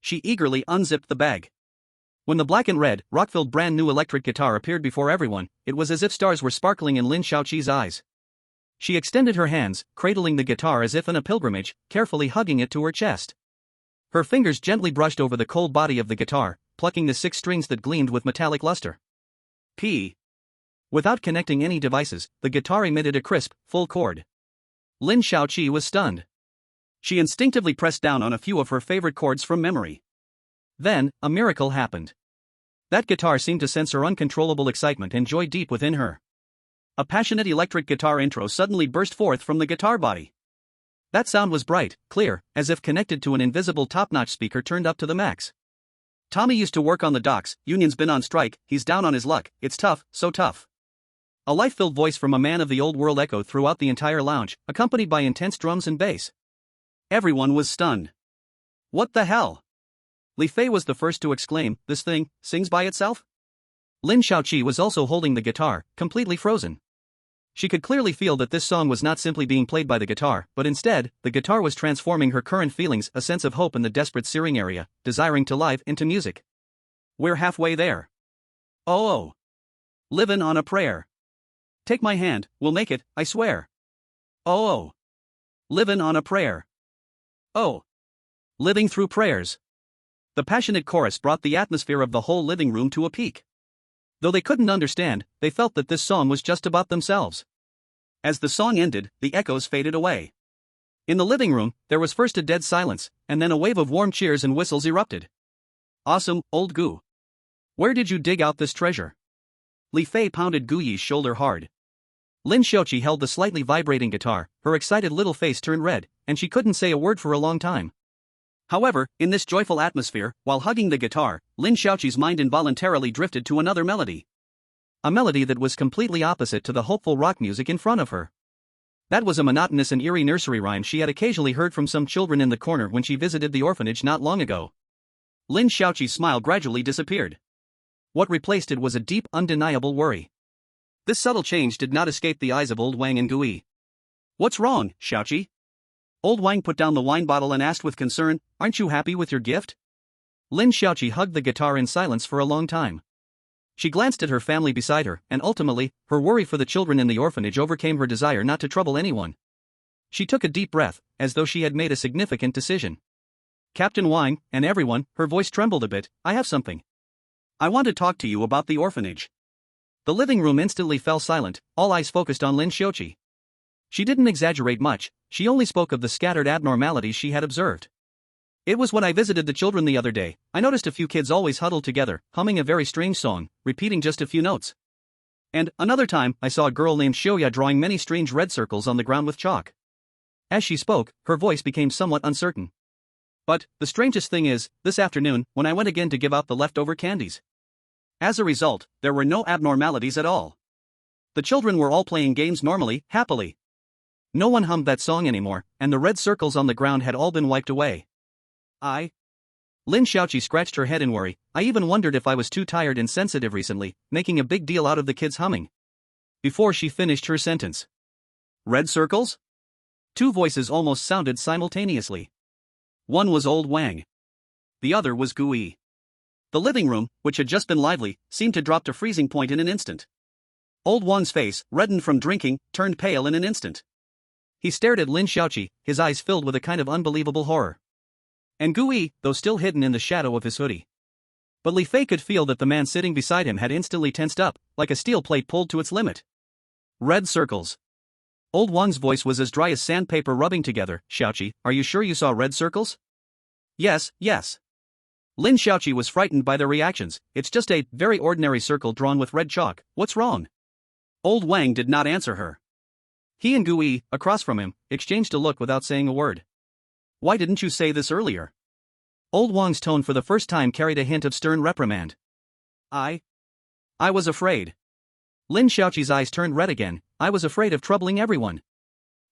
She eagerly unzipped the bag. When the black and red, rock-filled brand new electric guitar appeared before everyone, it was as if stars were sparkling in Lin Shaoqi's eyes. She extended her hands, cradling the guitar as if in a pilgrimage, carefully hugging it to her chest. Her fingers gently brushed over the cold body of the guitar, plucking the 6 strings that gleamed with metallic luster. Without connecting any devices, the guitar emitted a crisp, full chord. Lin Shaoqi was stunned. She instinctively pressed down on a few of her favorite chords from memory. Then, a miracle happened. That guitar seemed to sense her uncontrollable excitement and joy deep within her. A passionate electric guitar intro suddenly burst forth from the guitar body. That sound was bright, clear, as if connected to an invisible top-notch speaker turned up to the max. Tommy used to work on the docks, union's been on strike, he's down on his luck, it's tough, so tough. A life-filled voice from a man of the old world echoed throughout the entire lounge, accompanied by intense drums and bass. Everyone was stunned. What the hell? Li Fei was the first to exclaim, this thing sings by itself? Lin Shaoqi was also holding the guitar, completely frozen. She could clearly feel that this song was not simply being played by the guitar, but instead, the guitar was transforming her current feelings, a sense of hope in the desperate searing area, desiring to live into music. We're halfway there. Oh. Livin' on a prayer. Take my hand, we'll make it, I swear. Oh. Livin' on a prayer. Oh. Living through prayers. The passionate chorus brought the atmosphere of the whole living room to a peak. Though they couldn't understand, they felt that this song was just about themselves. As the song ended, the echoes faded away. In the living room, there was first a dead silence, and then a wave of warm cheers and whistles erupted. Awesome, old Gu. Where did you dig out this treasure? Li Fei pounded Gu Yi's shoulder hard. Lin Shaoqi held the slightly vibrating guitar, her excited little face turned red, and she couldn't say a word for a long time. However, in this joyful atmosphere, while hugging the guitar, Lin Shaoqi's mind involuntarily drifted to another melody. A melody that was completely opposite to the hopeful rock music in front of her. That was a monotonous and eerie nursery rhyme she had occasionally heard from some children in the corner when she visited the orphanage not long ago. Lin Shaoqi's smile gradually disappeared. What replaced it was a deep, undeniable worry. This subtle change did not escape the eyes of Old Wang and Gui. What's wrong, Shaoqi? Old Wang put down the wine bottle and asked with concern, aren't you happy with your gift? Lin Shaoqi hugged the guitar in silence for a long time. She glanced at her family beside her, and ultimately, her worry for the children in the orphanage overcame her desire not to trouble anyone. She took a deep breath, as though she had made a significant decision. Captain Wang, and everyone, her voice trembled a bit, I have something. I want to talk to you about the orphanage. The living room instantly fell silent, all eyes focused on Lin Shaoqi. She didn't exaggerate much, she only spoke of the scattered abnormalities she had observed. It was when I visited the children the other day, I noticed a few kids always huddled together, humming a very strange song, repeating just a few notes. And, another time, I saw a girl named Xiaoya drawing many strange red circles on the ground with chalk. As she spoke, her voice became somewhat uncertain. But, the strangest thing is, this afternoon, when I went again to give out the leftover candies. As a result, there were no abnormalities at all. The children were all playing games normally, happily. No one hummed that song anymore, and the red circles on the ground had all been wiped away. Lin Shaoqi scratched her head in worry. I even wondered if I was too tired and sensitive recently, making a big deal out of the kids humming. Before she finished her sentence. Red circles? Two voices almost sounded simultaneously. One was Old Wang. The other was Gui. The living room, which had just been lively, seemed to drop to freezing point in an instant. Old Wang's face, reddened from drinking, turned pale in an instant. He stared at Lin Shaoqi, his eyes filled with a kind of unbelievable horror. And Gui, though still hidden in the shadow of his hoodie. But Li Fei could feel that the man sitting beside him had instantly tensed up, like a steel plate pulled to its limit. Red circles. Old Wang's voice was as dry as sandpaper rubbing together. Shaoqi, are you sure you saw red circles? Yes. Lin Shaoqi was frightened by their reactions. It's just a very ordinary circle drawn with red chalk, what's wrong? Old Wang did not answer her. He and Gui, across from him, exchanged a look without saying a word. Why didn't you say this earlier? Old Wang's tone for the first time carried a hint of stern reprimand. I was afraid. Lin Shaoqi's eyes turned red again. I was afraid of troubling everyone.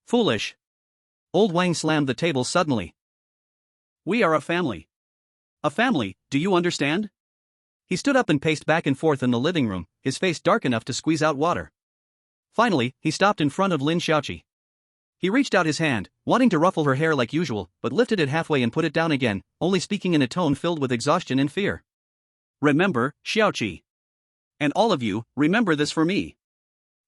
Foolish. Old Wang slammed the table suddenly. We are a family. A family, do you understand? He stood up and paced back and forth in the living room, his face dark enough to squeeze out water. Finally, he stopped in front of Lin Xiaoqi. He reached out his hand, wanting to ruffle her hair like usual, but lifted it halfway and put it down again, only speaking in a tone filled with exhaustion and fear. Remember, Xiaoqi. And all of you, remember this for me.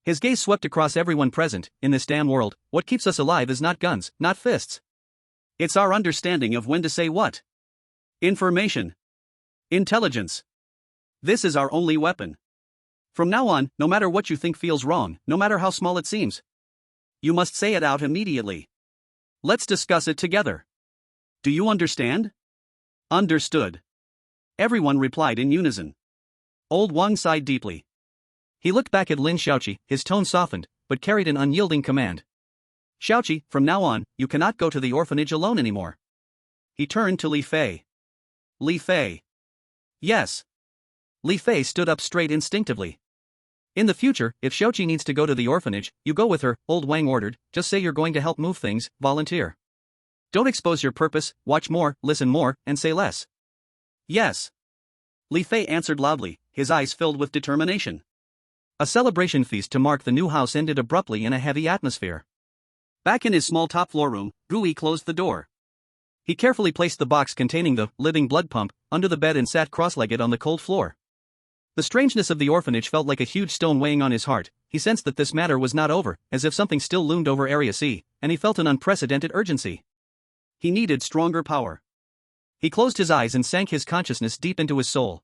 His gaze swept across everyone present. In this damn world, what keeps us alive is not guns, not fists. It's our understanding of when to say what. Information. Intelligence. This is our only weapon. From now on, no matter what you think feels wrong, no matter how small it seems, you must say it out immediately. Let's discuss it together. Do you understand? Understood. Everyone replied in unison. Old Wang sighed deeply. He looked back at Lin Xiaoqi, his tone softened, but carried an unyielding command. Xiaoqi, from now on, you cannot go to the orphanage alone anymore. He turned to Li Fei. Li Fei. Yes. Li Fei stood up straight instinctively. In the future, if Xiaoqi needs to go to the orphanage, you go with her, Old Wang ordered. Just say you're going to help move things, volunteer. Don't expose your purpose, watch more, listen more, and say less. Yes. Li Fei answered loudly, his eyes filled with determination. A celebration feast to mark the new house ended abruptly in a heavy atmosphere. Back in his small top-floor room, Gui closed the door. He carefully placed the box containing the living blood pump under the bed and sat cross-legged on the cold floor. The strangeness of the orphanage felt like a huge stone weighing on his heart. He sensed that this matter was not over, as if something still loomed over Area C, and he felt an unprecedented urgency. He needed stronger power. He closed his eyes and sank his consciousness deep into his soul.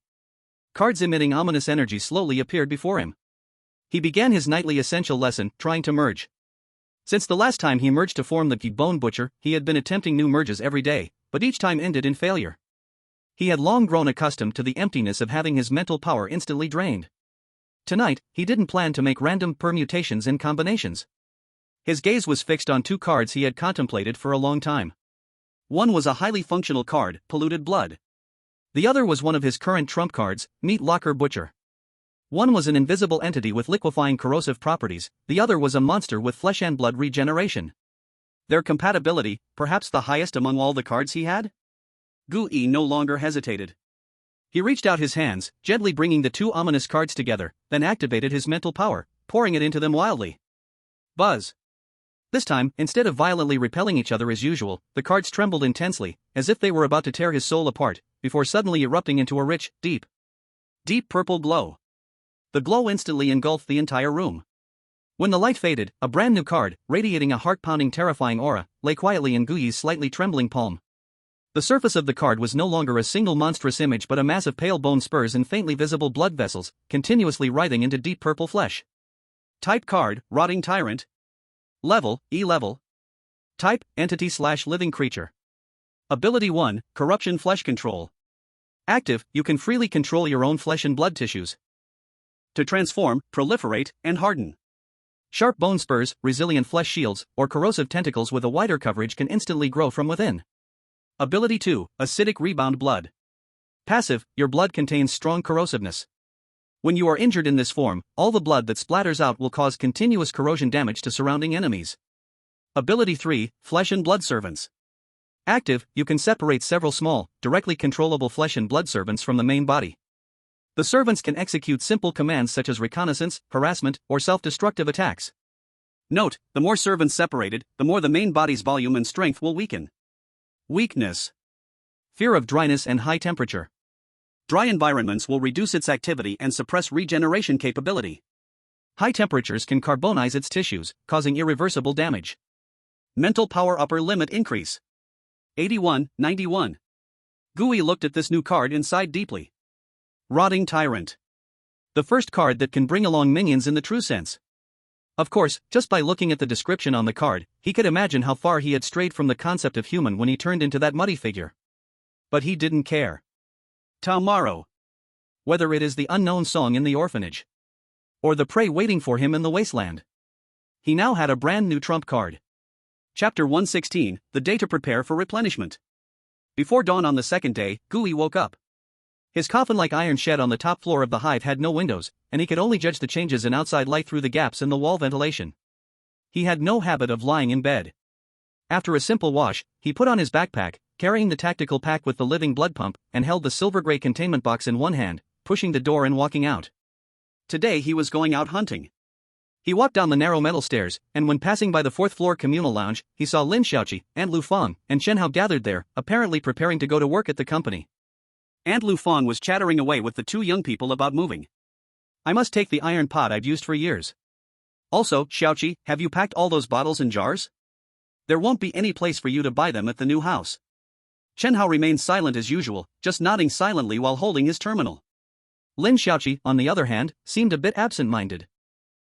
Cards emitting ominous energy slowly appeared before him. He began his nightly essential lesson, trying to merge. Since the last time he merged to form the Bone Butcher, he had been attempting new merges every day, but each time ended in failure. He had long grown accustomed to the emptiness of having his mental power instantly drained. Tonight, he didn't plan to make random permutations and combinations. His gaze was fixed on two cards he had contemplated for a long time. One was a highly functional card, Polluted Blood. The other was one of his current trump cards, Meat Locker Butcher. One was an invisible entity with liquefying corrosive properties, the other was a monster with flesh and blood regeneration. Their compatibility, perhaps the highest among all the cards he had? Gui no longer hesitated. He reached out his hands, gently bringing the two ominous cards together, then activated his mental power, pouring it into them wildly. Buzz. This time, instead of violently repelling each other as usual, the cards trembled intensely, as if they were about to tear his soul apart, before suddenly erupting into a rich, deep purple glow. The glow instantly engulfed the entire room. When the light faded, a brand new card, radiating a heart-pounding terrifying aura, lay quietly in Gui's slightly trembling palm. The surface of the card was no longer a single monstrous image but a mass of pale bone spurs and faintly visible blood vessels, continuously writhing into deep purple flesh. Type card, Rotting Tyrant. Level, E level. Type, Entity/Living Creature. Ability 1, Corruption Flesh Control. Active, you can freely control your own flesh and blood tissues to transform, proliferate, and harden. Sharp bone spurs, resilient flesh shields, or corrosive tentacles with a wider coverage can instantly grow from within. Ability 2, Acidic Rebound Blood. Passive, your blood contains strong corrosiveness. When you are injured in this form, all the blood that splatters out will cause continuous corrosion damage to surrounding enemies. Ability 3, Flesh and Blood Servants. Active, you can separate several small, directly controllable flesh and blood servants from the main body. The servants can execute simple commands such as reconnaissance, harassment, or self-destructive attacks. Note, the more servants separated, the more the main body's volume and strength will weaken. Weakness. Fear of dryness and high temperature. Dry environments will reduce its activity and suppress regeneration capability. High temperatures can carbonize its tissues, causing irreversible damage. Mental power upper limit increase. 81-91. Gui looked at this new card and sighed deeply. Rotting Tyrant. The first card that can bring along minions in the true sense. Of course, just by looking at the description on the card, he could imagine how far he had strayed from the concept of human when he turned into that muddy figure. But he didn't care. Tomorrow. Whether it is the unknown song in the orphanage, or the prey waiting for him in the wasteland, he now had a brand new trump card. Chapter 116, The Day to Prepare for Replenishment. Before dawn on the second day, Gui woke up. His coffin-like iron shed on the top floor of the hive had no windows, and he could only judge the changes in outside light through the gaps in the wall ventilation. He had no habit of lying in bed. After a simple wash, he put on his backpack, carrying the tactical pack with the living blood pump, and held the silver-gray containment box in one hand, pushing the door and walking out. Today he was going out hunting. He walked down the narrow metal stairs, and when passing by the fourth-floor communal lounge, he saw Lin Xiaoqi, Aunt Lu Fang, and Chen Hao gathered there, apparently preparing to go to work at the company. Aunt Lu Fang was chattering away with the two young people about moving. I must take the iron pot I've used for years. Also, Xiaoqi, have you packed all those bottles and jars? There won't be any place for you to buy them at the new house. Chen Hao remained silent as usual, just nodding silently while holding his terminal. Lin Xiaoqi, on the other hand, seemed a bit absent-minded.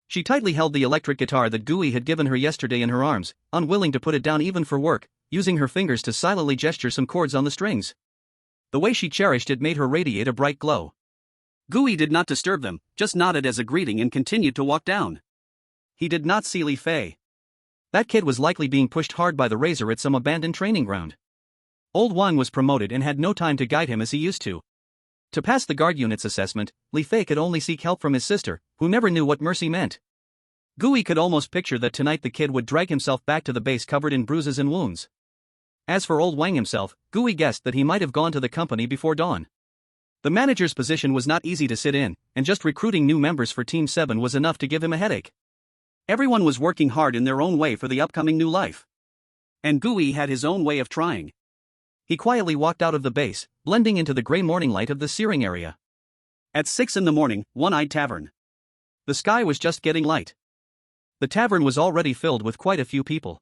She tightly held the electric guitar that Gui had given her yesterday in her arms, unwilling to put it down even for work, using her fingers to silently gesture some chords on the strings. The way she cherished it made her radiate a bright glow. Gui did not disturb them, just nodded as a greeting and continued to walk down. He did not see Li Fei. That kid was likely being pushed hard by the razor at some abandoned training ground. Old Wang was promoted and had no time to guide him as he used to. To pass the guard unit's assessment, Li Fei could only seek help from his sister, who never knew what mercy meant. Gui could almost picture that tonight the kid would drag himself back to the base covered in bruises and wounds. As for old Wang himself, Gui guessed that he might have gone to the company before dawn. The manager's position was not easy to sit in, and just recruiting new members for Team 7 was enough to give him a headache. Everyone was working hard in their own way for the upcoming new life. And Gui had his own way of trying. He quietly walked out of the base, blending into the gray morning light of the searing area. At 6 a.m, One-Eyed Tavern. The sky was just getting light. The tavern was already filled with quite a few people.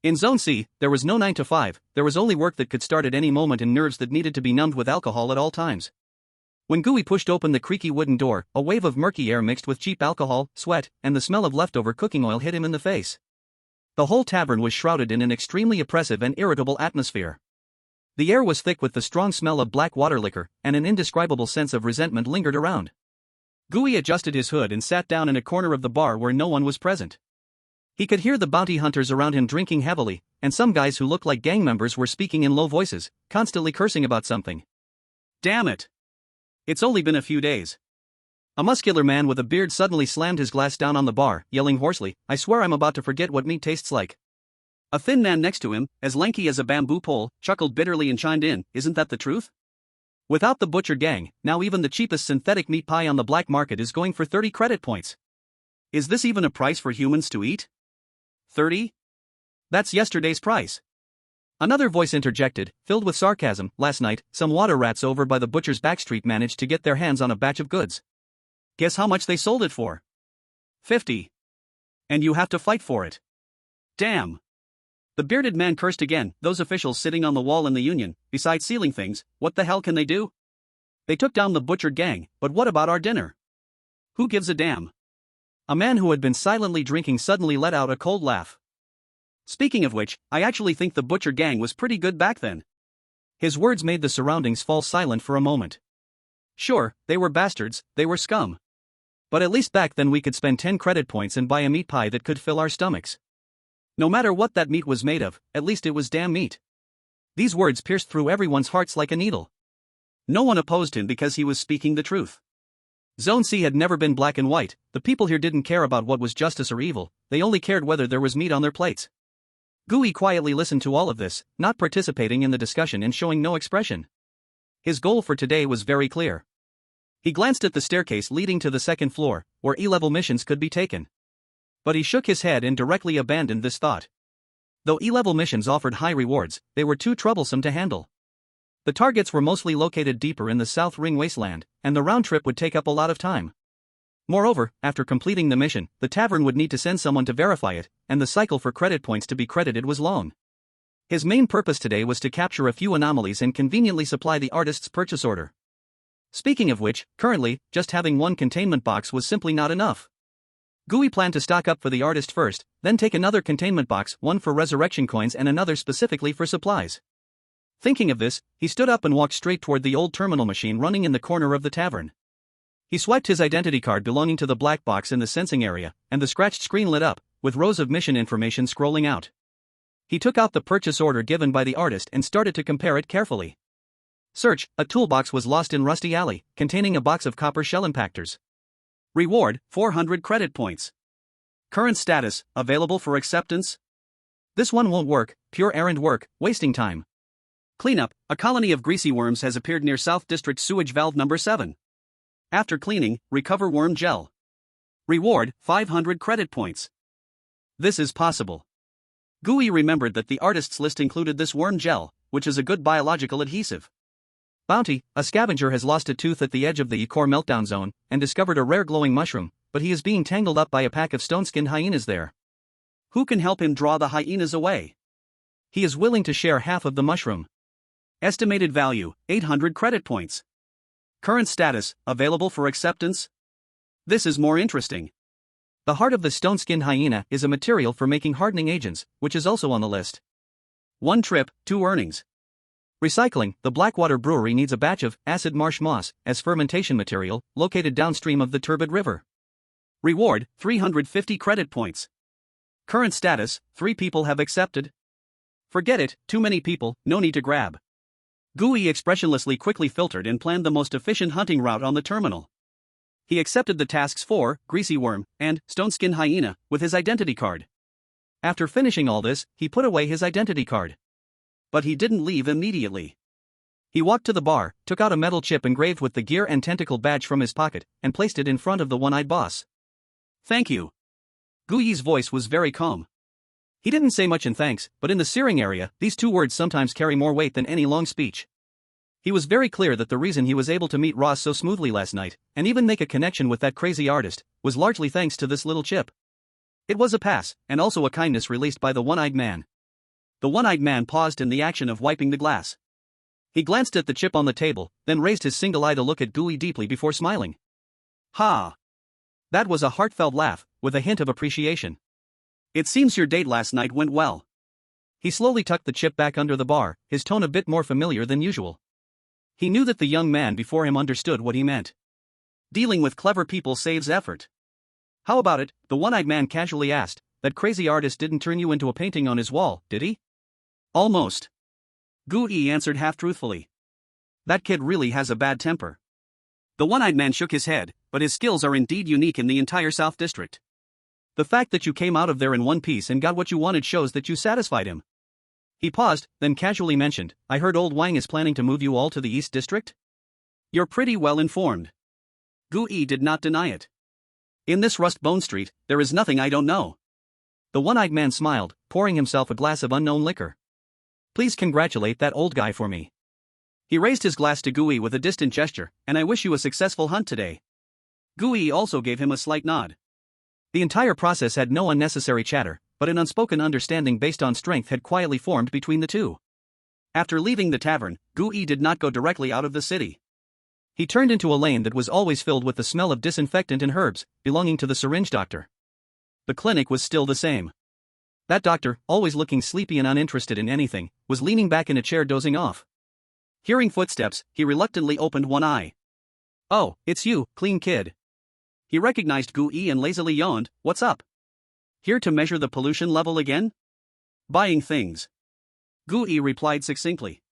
In Zone C, there was no 9 to 5, there was only work that could start at any moment and nerves that needed to be numbed with alcohol at all times. When Gui pushed open the creaky wooden door, a wave of murky air mixed with cheap alcohol, sweat, and the smell of leftover cooking oil hit him in the face. The whole tavern was shrouded in an extremely oppressive and irritable atmosphere. The air was thick with the strong smell of black water liquor, and an indescribable sense of resentment lingered around. Gui adjusted his hood and sat down in a corner of the bar where no one was present. He could hear the bounty hunters around him drinking heavily, and some guys who looked like gang members were speaking in low voices, constantly cursing about something. Damn it! It's only been a few days. A muscular man with a beard suddenly slammed his glass down on the bar, yelling hoarsely, I swear I'm about to forget what meat tastes like. A thin man next to him, as lanky as a bamboo pole, chuckled bitterly and chimed in, isn't that the truth? Without the butcher gang, now even the cheapest synthetic meat pie on the black market is going for 30 credit points. Is this even a price for humans to eat? 30? That's yesterday's price. Another voice interjected, filled with sarcasm, last night, some water rats over by the butcher's backstreet managed to get their hands on a batch of goods. Guess how much they sold it for? 50. And you have to fight for it. Damn. The bearded man cursed again, those officials sitting on the wall in the union, besides sealing things, what the hell can they do? They took down the butcher gang, but what about our dinner? Who gives a damn? A man who had been silently drinking suddenly let out a cold laugh. Speaking of which, I actually think the butcher gang was pretty good back then. His words made the surroundings fall silent for a moment. Sure, they were bastards, they were scum. But at least back then we could spend 10 credit points and buy a meat pie that could fill our stomachs. No matter what that meat was made of, at least it was damn meat. These words pierced through everyone's hearts like a needle. No one opposed him because he was speaking the truth. Zone C had never been black and white, the people here didn't care about what was justice or evil, they only cared whether there was meat on their plates. Gui quietly listened to all of this, not participating in the discussion and showing no expression. His goal for today was very clear. He glanced at the staircase leading to the second floor, where E-level missions could be taken. But he shook his head and directly abandoned this thought. Though E-level missions offered high rewards, they were too troublesome to handle. The targets were mostly located deeper in the South Ring wasteland, and the round trip would take up a lot of time. Moreover, after completing the mission, the tavern would need to send someone to verify it, and the cycle for credit points to be credited was long. His main purpose today was to capture a few anomalies and conveniently supply the artist's purchase order. Speaking of which, currently, just having one containment box was simply not enough. Gui planned to stock up for the artist first, then take another containment box, one for resurrection coins and another specifically for supplies. Thinking of this, he stood up and walked straight toward the old terminal machine running in the corner of the tavern. He swiped his identity card belonging to the black box in the sensing area, and the scratched screen lit up, with rows of mission information scrolling out. He took out the purchase order given by the artist and started to compare it carefully. Search, a toolbox was lost in Rusty Alley, containing a box of copper shell impactors. Reward, 400 credit points. Current status, available for acceptance? This one won't work, pure errand work, wasting time. Cleanup: a colony of greasy worms has appeared near South District Sewage Valve number 7. After cleaning, recover worm gel. Reward: 500 credit points. This is possible. Gooey remembered that the artist's list included this worm gel, which is a good biological adhesive. Bounty: a scavenger has lost a tooth at the edge of the core meltdown zone and discovered a rare glowing mushroom, but he is being tangled up by a pack of stone-skinned hyenas there. Who can help him draw the hyenas away? He is willing to share half of the mushroom. Estimated value: 800 credit points. Current status: available for acceptance. This is more interesting. The heart of the stone-skinned hyena is a material for making hardening agents, which is also on the list. 1 trip, 2 earnings. Recycling: the Blackwater Brewery needs a batch of acid marsh moss as fermentation material, located downstream of the turbid river. Reward: 350 credit points. Current status: 3 people have accepted. Forget it, too many people, no need to grab. Gooey expressionlessly quickly filtered and planned the most efficient hunting route on the terminal. He accepted the tasks for Greasy Worm and Stone-Skin Hyena with his identity card. After finishing all this, he put away his identity card. But he didn't leave immediately. He walked to the bar, took out a metal chip engraved with the gear and tentacle badge from his pocket, and placed it in front of the one-eyed boss. Thank you. Gooey's voice was very calm. He didn't say much in thanks, but in the searing area, these 2 words sometimes carry more weight than any long speech. He was very clear that the reason he was able to meet Ross so smoothly last night, and even make a connection with that crazy artist, was largely thanks to this little chip. It was a pass, and also a kindness released by the one-eyed man. The one-eyed man paused in the action of wiping the glass. He glanced at the chip on the table, then raised his single eye to look at Gooey deeply before smiling. Ha! That was a heartfelt laugh, with a hint of appreciation. It seems your date last night went well. He slowly tucked the chip back under the bar, his tone a bit more familiar than usual. He knew that the young man before him understood what he meant. Dealing with clever people saves effort. How about it, the one-eyed man casually asked, that crazy artist didn't turn you into a painting on his wall, did he? Almost. Gooey answered half-truthfully. That kid really has a bad temper. The one-eyed man shook his head, but his skills are indeed unique in the entire South District. The fact that you came out of there in one piece and got what you wanted shows that you satisfied him. He paused, then casually mentioned, I heard old Wang is planning to move you all to the East District? You're pretty well informed. Gooey did not deny it. In this Rust Bone Street, there is nothing I don't know. The one-eyed man smiled, pouring himself a glass of unknown liquor. Please congratulate that old guy for me. He raised his glass to Gooey with a distant gesture, and I wish you a successful hunt today. Gooey also gave him a slight nod. The entire process had no unnecessary chatter, but an unspoken understanding based on strength had quietly formed between the two. After leaving the tavern, Gooey did not go directly out of the city. He turned into a lane that was always filled with the smell of disinfectant and herbs, belonging to the syringe doctor. The clinic was still the same. That doctor, always looking sleepy and uninterested in anything, was leaning back in a chair dozing off. Hearing footsteps, he reluctantly opened one eye. Oh, it's you, clean kid. He recognized Gooey and lazily yawned, what's up? Here to measure the pollution level again? Buying things. Gooey replied succinctly.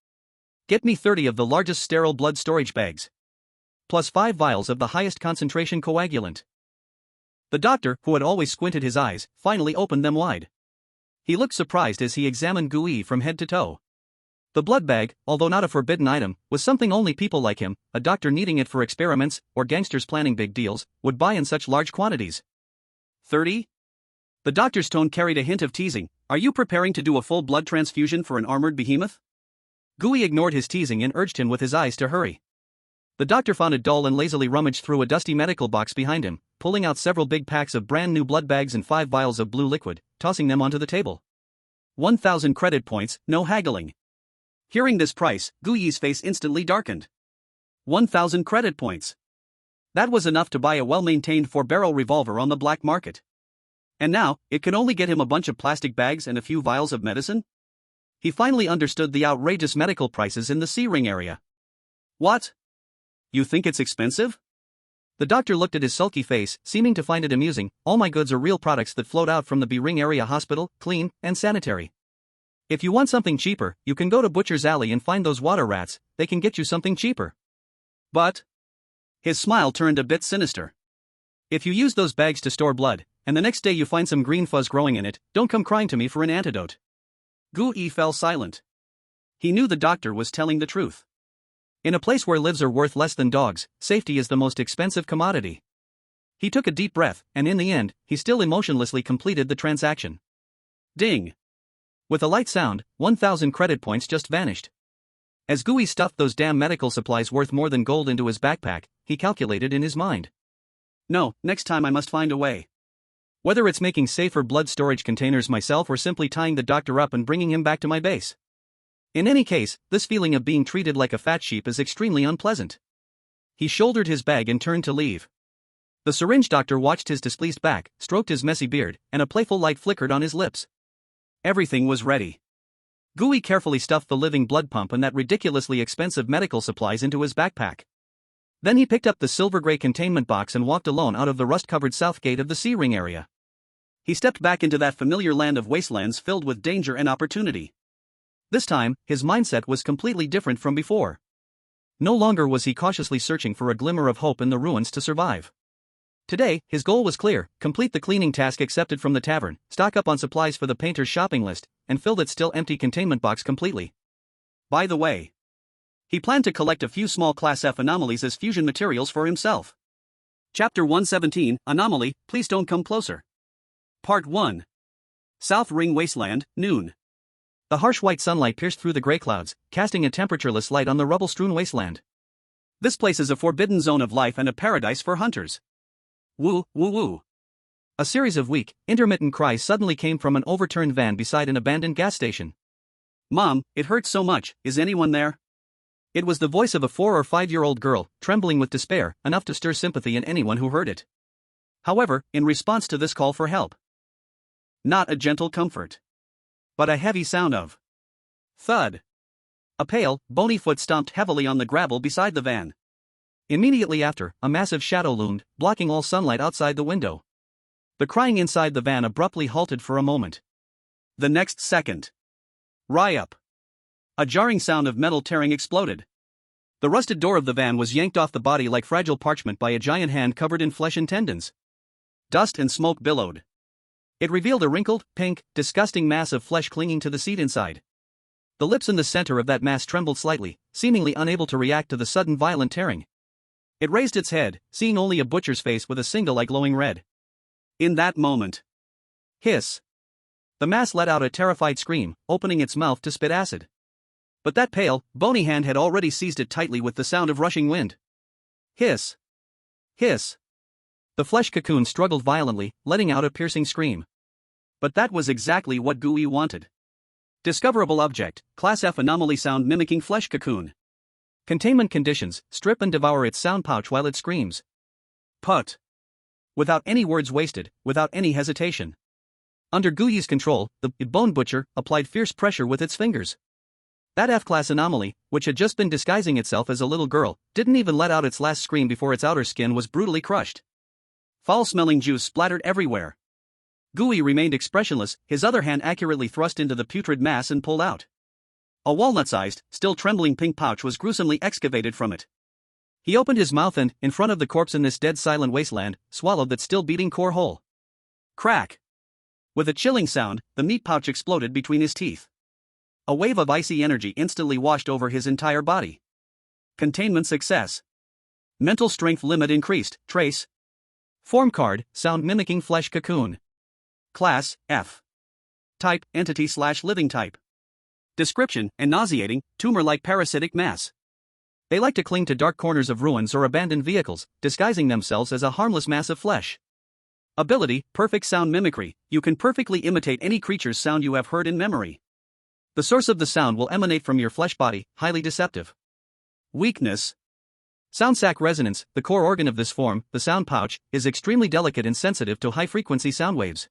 Get me 30 of the largest sterile blood storage bags. Plus 5 vials of the highest concentration coagulant. The doctor, who had always squinted his eyes, finally opened them wide. He looked surprised as he examined Gooey from head to toe. The blood bag, although not a forbidden item, was something only people like him, a doctor needing it for experiments, or gangsters planning big deals, would buy in such large quantities. 30? The doctor's tone carried a hint of teasing. Are you preparing to do a full blood transfusion for an armored behemoth? Gooey ignored his teasing and urged him with his eyes to hurry. The doctor found it dull and lazily rummaged through a dusty medical box behind him, pulling out several big packs of brand new blood bags and 5 vials of blue liquid, tossing them onto the table. 1,000 credit points, no haggling. Hearing this price, Gooey's face instantly darkened. 1,000 credit points. That was enough to buy a well-maintained 4-barrel revolver on the black market. And now, it could only get him a bunch of plastic bags and a few vials of medicine? He finally understood the outrageous medical prices in the C-ring area. What? You think it's expensive? The doctor looked at his sulky face, seeming to find it amusing. All my goods are real products that float out from the B-ring area hospital, clean and sanitary. If you want something cheaper, you can go to Butcher's Alley and find those water rats, they can get you something cheaper. But? His smile turned a bit sinister. If you use those bags to store blood, and the next day you find some green fuzz growing in it, don't come crying to me for an antidote. Gooey fell silent. He knew the doctor was telling the truth. In a place where lives are worth less than dogs, safety is the most expensive commodity. He took a deep breath, and in the end, he still emotionlessly completed the transaction. Ding! With a light sound, 1,000 credit points just vanished. As Gooey stuffed those damn medical supplies worth more than gold into his backpack, he calculated in his mind. No, next time I must find a way. Whether it's making safer blood storage containers myself or simply tying the doctor up and bringing him back to my base. In any case, this feeling of being treated like a fat sheep is extremely unpleasant. He shouldered his bag and turned to leave. The syringe doctor watched his displeased back, stroked his messy beard, and a playful light flickered on his lips. Everything was ready. Gooey carefully stuffed the living blood pump and that ridiculously expensive medical supplies into his backpack. Then he picked up the silver-gray containment box and walked alone out of the rust-covered south gate of the sea ring area. He stepped back into that familiar land of wastelands filled with danger and opportunity. This time, his mindset was completely different from before. No longer was he cautiously searching for a glimmer of hope in the ruins to survive. Today, his goal was clear: complete the cleaning task accepted from the tavern, stock up on supplies for the painter's shopping list, and fill that still empty containment box completely. By the way, he planned to collect a few small Class F anomalies as fusion materials for himself. Chapter 117, Anomaly, Please Don't Come Closer. Part 1. South Ring Wasteland, noon. The harsh white sunlight pierced through the gray clouds, casting a temperatureless light on the rubble-strewn wasteland. This place is a forbidden zone of life and a paradise for hunters. Woo, woo, woo. A series of weak, intermittent cries suddenly came from an overturned van beside an abandoned gas station. Mom, it hurts so much, is anyone there? It was the voice of a 4 or 5-year-old girl, trembling with despair, enough to stir sympathy in anyone who heard it. However, in response to this call for help, not a gentle comfort, but a heavy sound of thud. A pale, bony foot stomped heavily on the gravel beside the van. Immediately after, a massive shadow loomed, blocking all sunlight outside the window. The crying inside the van abruptly halted for a moment. The next second, up. A jarring sound of metal tearing exploded. The rusted door of the van was yanked off the body like fragile parchment by a giant hand covered in flesh and tendons. Dust and smoke billowed. It revealed a wrinkled, pink, disgusting mass of flesh clinging to the seat inside. The lips in the center of that mass trembled slightly, seemingly unable to react to the sudden violent tearing. It raised its head, seeing only a butcher's face with a single eye glowing red. In that moment, hiss! The mass let out a terrified scream, opening its mouth to spit acid. But that pale, bony hand had already seized it tightly with the sound of rushing wind. Hiss! Hiss! The flesh cocoon struggled violently, letting out a piercing scream. But that was exactly what Gooey wanted. Discoverable object, Class F anomaly sound mimicking flesh cocoon. Containment conditions, strip and devour its sound pouch while it screams. Put. Without any words wasted, without any hesitation. Under Gooey's control, the bone butcher applied fierce pressure with its fingers. That F-class anomaly, which had just been disguising itself as a little girl, didn't even let out its last scream before its outer skin was brutally crushed. Foul-smelling juice splattered everywhere. Gooey remained expressionless, his other hand accurately thrust into the putrid mass and pulled out. A walnut-sized, still trembling pink pouch was gruesomely excavated from it. He opened his mouth and, in front of the corpse in this dead silent wasteland, swallowed that still beating core whole. Crack! With a chilling sound, the meat pouch exploded between his teeth. A wave of icy energy instantly washed over his entire body. Containment success. Mental strength limit increased, trace. Form card, sound mimicking flesh cocoon. Class, F. Type, entity/living type. Description, a nauseating, tumor-like parasitic mass. They like to cling to dark corners of ruins or abandoned vehicles, disguising themselves as a harmless mass of flesh. Ability, perfect sound mimicry. You can perfectly imitate any creature's sound you have heard in memory. The source of the sound will emanate from your flesh body, highly deceptive. Weakness. Sound sac resonance, the core organ of this form, the sound pouch, is extremely delicate and sensitive to high-frequency sound waves.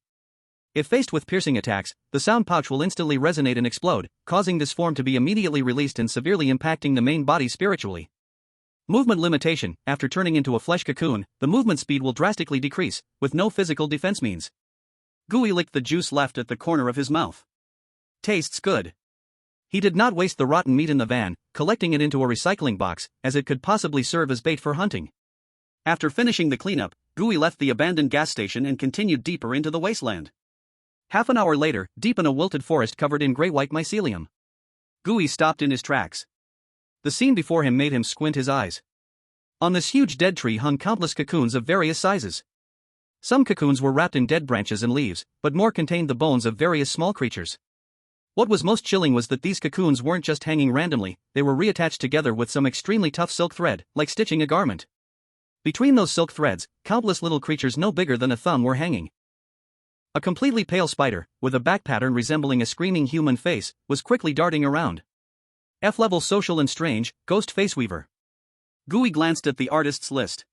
If faced with piercing attacks, the sound pouch will instantly resonate and explode, causing this form to be immediately released and severely impacting the main body spiritually. Movement limitation. After turning into a flesh cocoon, the movement speed will drastically decrease, with no physical defense means. Gooey licked the juice left at the corner of his mouth. Tastes good. He did not waste the rotten meat in the van, collecting it into a recycling box, as it could possibly serve as bait for hunting. After finishing the cleanup, Gooey left the abandoned gas station and continued deeper into the wasteland. Half an hour later, deep in a wilted forest covered in gray-white mycelium. Gooey stopped in his tracks. The scene before him made him squint his eyes. On this huge dead tree hung countless cocoons of various sizes. Some cocoons were wrapped in dead branches and leaves, but more contained the bones of various small creatures. What was most chilling was that these cocoons weren't just hanging randomly, they were reattached together with some extremely tough silk thread, like stitching a garment. Between those silk threads, countless little creatures no bigger than a thumb were hanging. A completely pale spider, with a back pattern resembling a screaming human face, was quickly darting around. F-level social and strange, ghost face weaver. Gooey glanced at the artist's list.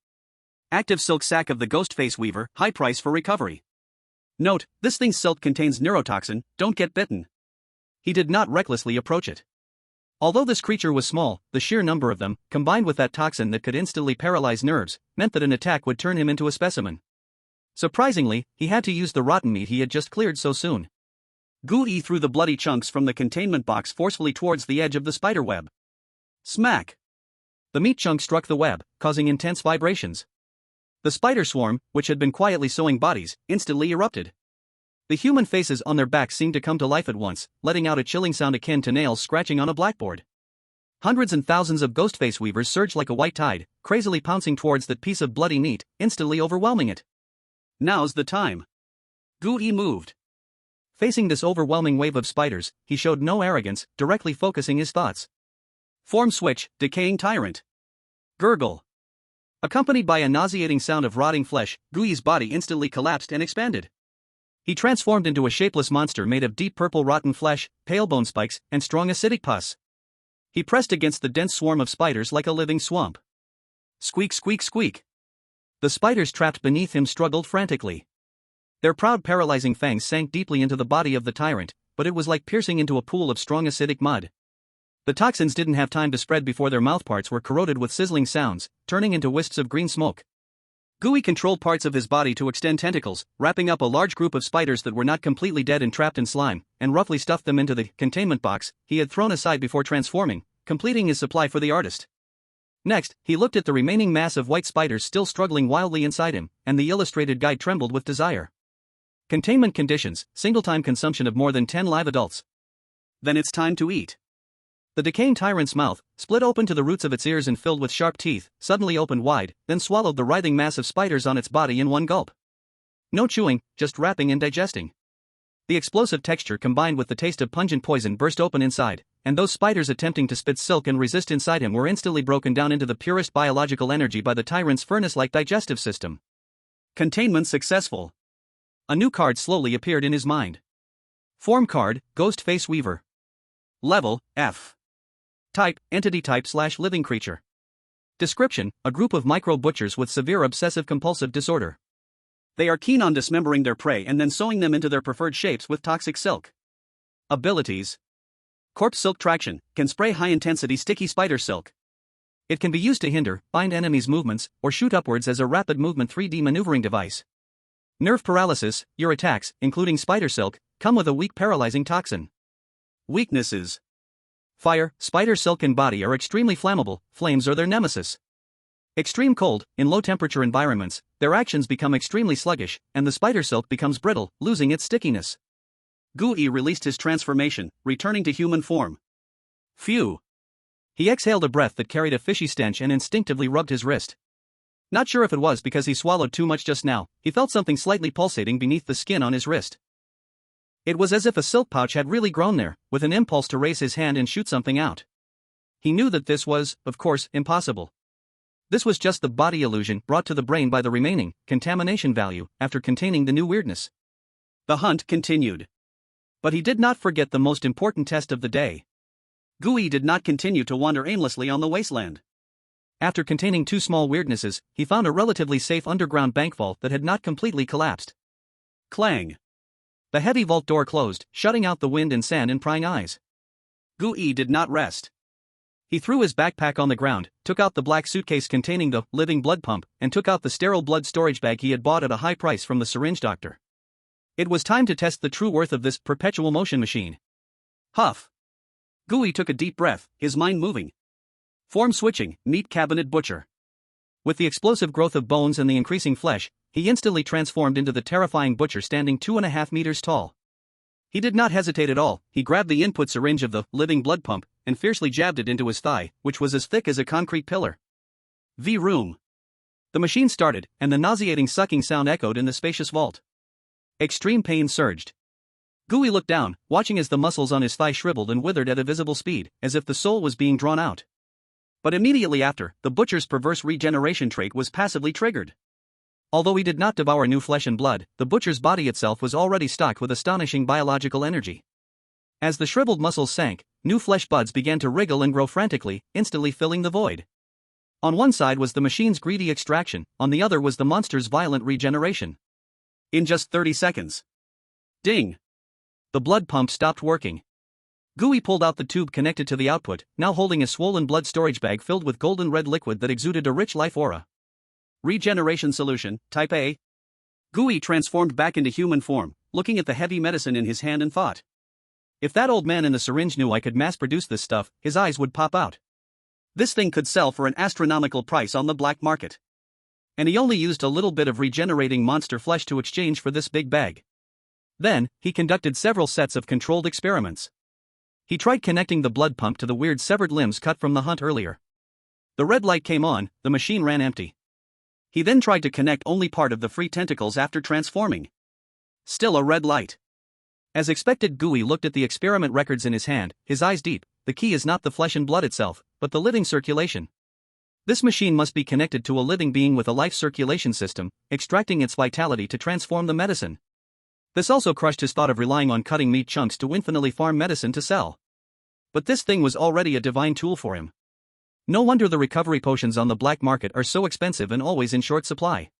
Active silk sac of the ghost face weaver, high price for recovery. Note, this thing's silk contains neurotoxin, don't get bitten. He did not recklessly approach it. Although this creature was small, the sheer number of them, combined with that toxin that could instantly paralyze nerves, meant that an attack would turn him into a specimen. Surprisingly, he had to use the rotten meat he had just cleared so soon. Gooey threw the bloody chunks from the containment box forcefully towards the edge of the spider web. Smack! The meat chunk struck the web, causing intense vibrations. The spider swarm, which had been quietly sewing bodies, instantly erupted. The human faces on their backs seemed to come to life at once, letting out a chilling sound akin to nails scratching on a blackboard. Hundreds and thousands of ghost face weavers surged like a white tide, crazily pouncing towards that piece of bloody meat, instantly overwhelming it. Now's the time. Gooey moved. Facing this overwhelming wave of spiders, he showed no arrogance, directly focusing his thoughts. Form switch, decaying tyrant. Gurgle. Accompanied by a nauseating sound of rotting flesh, Gooey's body instantly collapsed and expanded. He transformed into a shapeless monster made of deep purple rotten flesh, pale bone spikes, and strong acidic pus. He pressed against the dense swarm of spiders like a living swamp. Squeak, squeak, squeak. The spiders trapped beneath him struggled frantically. Their proud paralyzing fangs sank deeply into the body of the tyrant, but it was like piercing into a pool of strong acidic mud. The toxins didn't have time to spread before their mouthparts were corroded with sizzling sounds, turning into wisps of green smoke. Gooey controlled parts of his body to extend tentacles, wrapping up a large group of spiders that were not completely dead and trapped in slime, and roughly stuffed them into the containment box he had thrown aside before transforming, completing his supply for the artist. Next, he looked at the remaining mass of white spiders still struggling wildly inside him, and the illustrated guide trembled with desire. Containment conditions, single-time consumption of more than 10 live adults. Then it's time to eat. The decaying tyrant's mouth, split open to the roots of its ears and filled with sharp teeth, suddenly opened wide, then swallowed the writhing mass of spiders on its body in one gulp. No chewing, just wrapping and digesting. The explosive texture combined with the taste of pungent poison burst open inside, and those spiders attempting to spit silk and resist inside him were instantly broken down into the purest biological energy by the tyrant's furnace-like digestive system. Containment successful. A new card slowly appeared in his mind. Form card, Ghost Face Weaver. Level, F. Type, entity type / living creature. Description, a group of micro-butchers with severe obsessive-compulsive disorder. They are keen on dismembering their prey and then sewing them into their preferred shapes with toxic silk. Abilities. Corpse Silk Traction, can spray high-intensity sticky spider silk. It can be used to hinder, bind enemies' movements, or shoot upwards as a rapid movement 3D maneuvering device. Nerve paralysis, your attacks, including spider silk, come with a weak paralyzing toxin. Weaknesses. Fire, spider silk and body are extremely flammable, flames are their nemesis. Extreme cold, in low-temperature environments, their actions become extremely sluggish, and the spider silk becomes brittle, losing its stickiness. Gooey released his transformation, returning to human form. Phew. He exhaled a breath that carried a fishy stench and instinctively rubbed his wrist. Not sure if it was because he swallowed too much just now, he felt something slightly pulsating beneath the skin on his wrist. It was as if a silk pouch had really grown there, with an impulse to raise his hand and shoot something out. He knew that this was, of course, impossible. This was just the body illusion brought to the brain by the remaining contamination value after containing the new weirdness. The hunt continued. But he did not forget the most important test of the day. Gooey did not continue to wander aimlessly on the wasteland. After containing 2 small weirdnesses, he found a relatively safe underground bank vault that had not completely collapsed. Clang. The heavy vault door closed, shutting out the wind and sand and prying eyes. Gooey did not rest. He threw his backpack on the ground, took out the black suitcase containing the living blood pump, and took out the sterile blood storage bag he had bought at a high price from the syringe doctor. It was time to test the true worth of this perpetual motion machine. Huff. Gooey took a deep breath, his mind moving. Form switching, meat cabinet butcher. With the explosive growth of bones and the increasing flesh, he instantly transformed into the terrifying butcher standing 2.5 meters tall. He did not hesitate at all. He grabbed the input syringe of the living blood pump and fiercely jabbed it into his thigh, which was as thick as a concrete pillar. V-room. The machine started, and the nauseating sucking sound echoed in the spacious vault. Extreme pain surged. Gooey looked down, watching as the muscles on his thigh shriveled and withered at a visible speed, as if the soul was being drawn out. But immediately after, the butcher's perverse regeneration trait was passively triggered. Although he did not devour new flesh and blood, the butcher's body itself was already stocked with astonishing biological energy. As the shriveled muscles sank, new flesh buds began to wriggle and grow frantically, instantly filling the void. On one side was the machine's greedy extraction, on the other was the monster's violent regeneration. In just 30 seconds. Ding! The blood pump stopped working. Gooey pulled out the tube connected to the output, now holding a swollen blood storage bag filled with golden red liquid that exuded a rich life aura. Regeneration solution, type A. Gooey transformed back into human form, looking at the heavy medicine in his hand and thought. If that old man in the syringe knew I could mass-produce this stuff, his eyes would pop out. This thing could sell for an astronomical price on the black market. And he only used a little bit of regenerating monster flesh to exchange for this big bag. Then, he conducted several sets of controlled experiments. He tried connecting the blood pump to the weird severed limbs cut from the hunt earlier. The red light came on, the machine ran empty. He then tried to connect only part of the free tentacles after transforming. Still a red light. As expected, Gooey looked at the experiment records in his hand, his eyes deep. The key is not the flesh and blood itself, but the living circulation. This machine must be connected to a living being with a life circulation system, extracting its vitality to transform the medicine. This also crushed his thought of relying on cutting meat chunks to infinitely farm medicine to sell. But this thing was already a divine tool for him. No wonder the recovery potions on the black market are so expensive and always in short supply.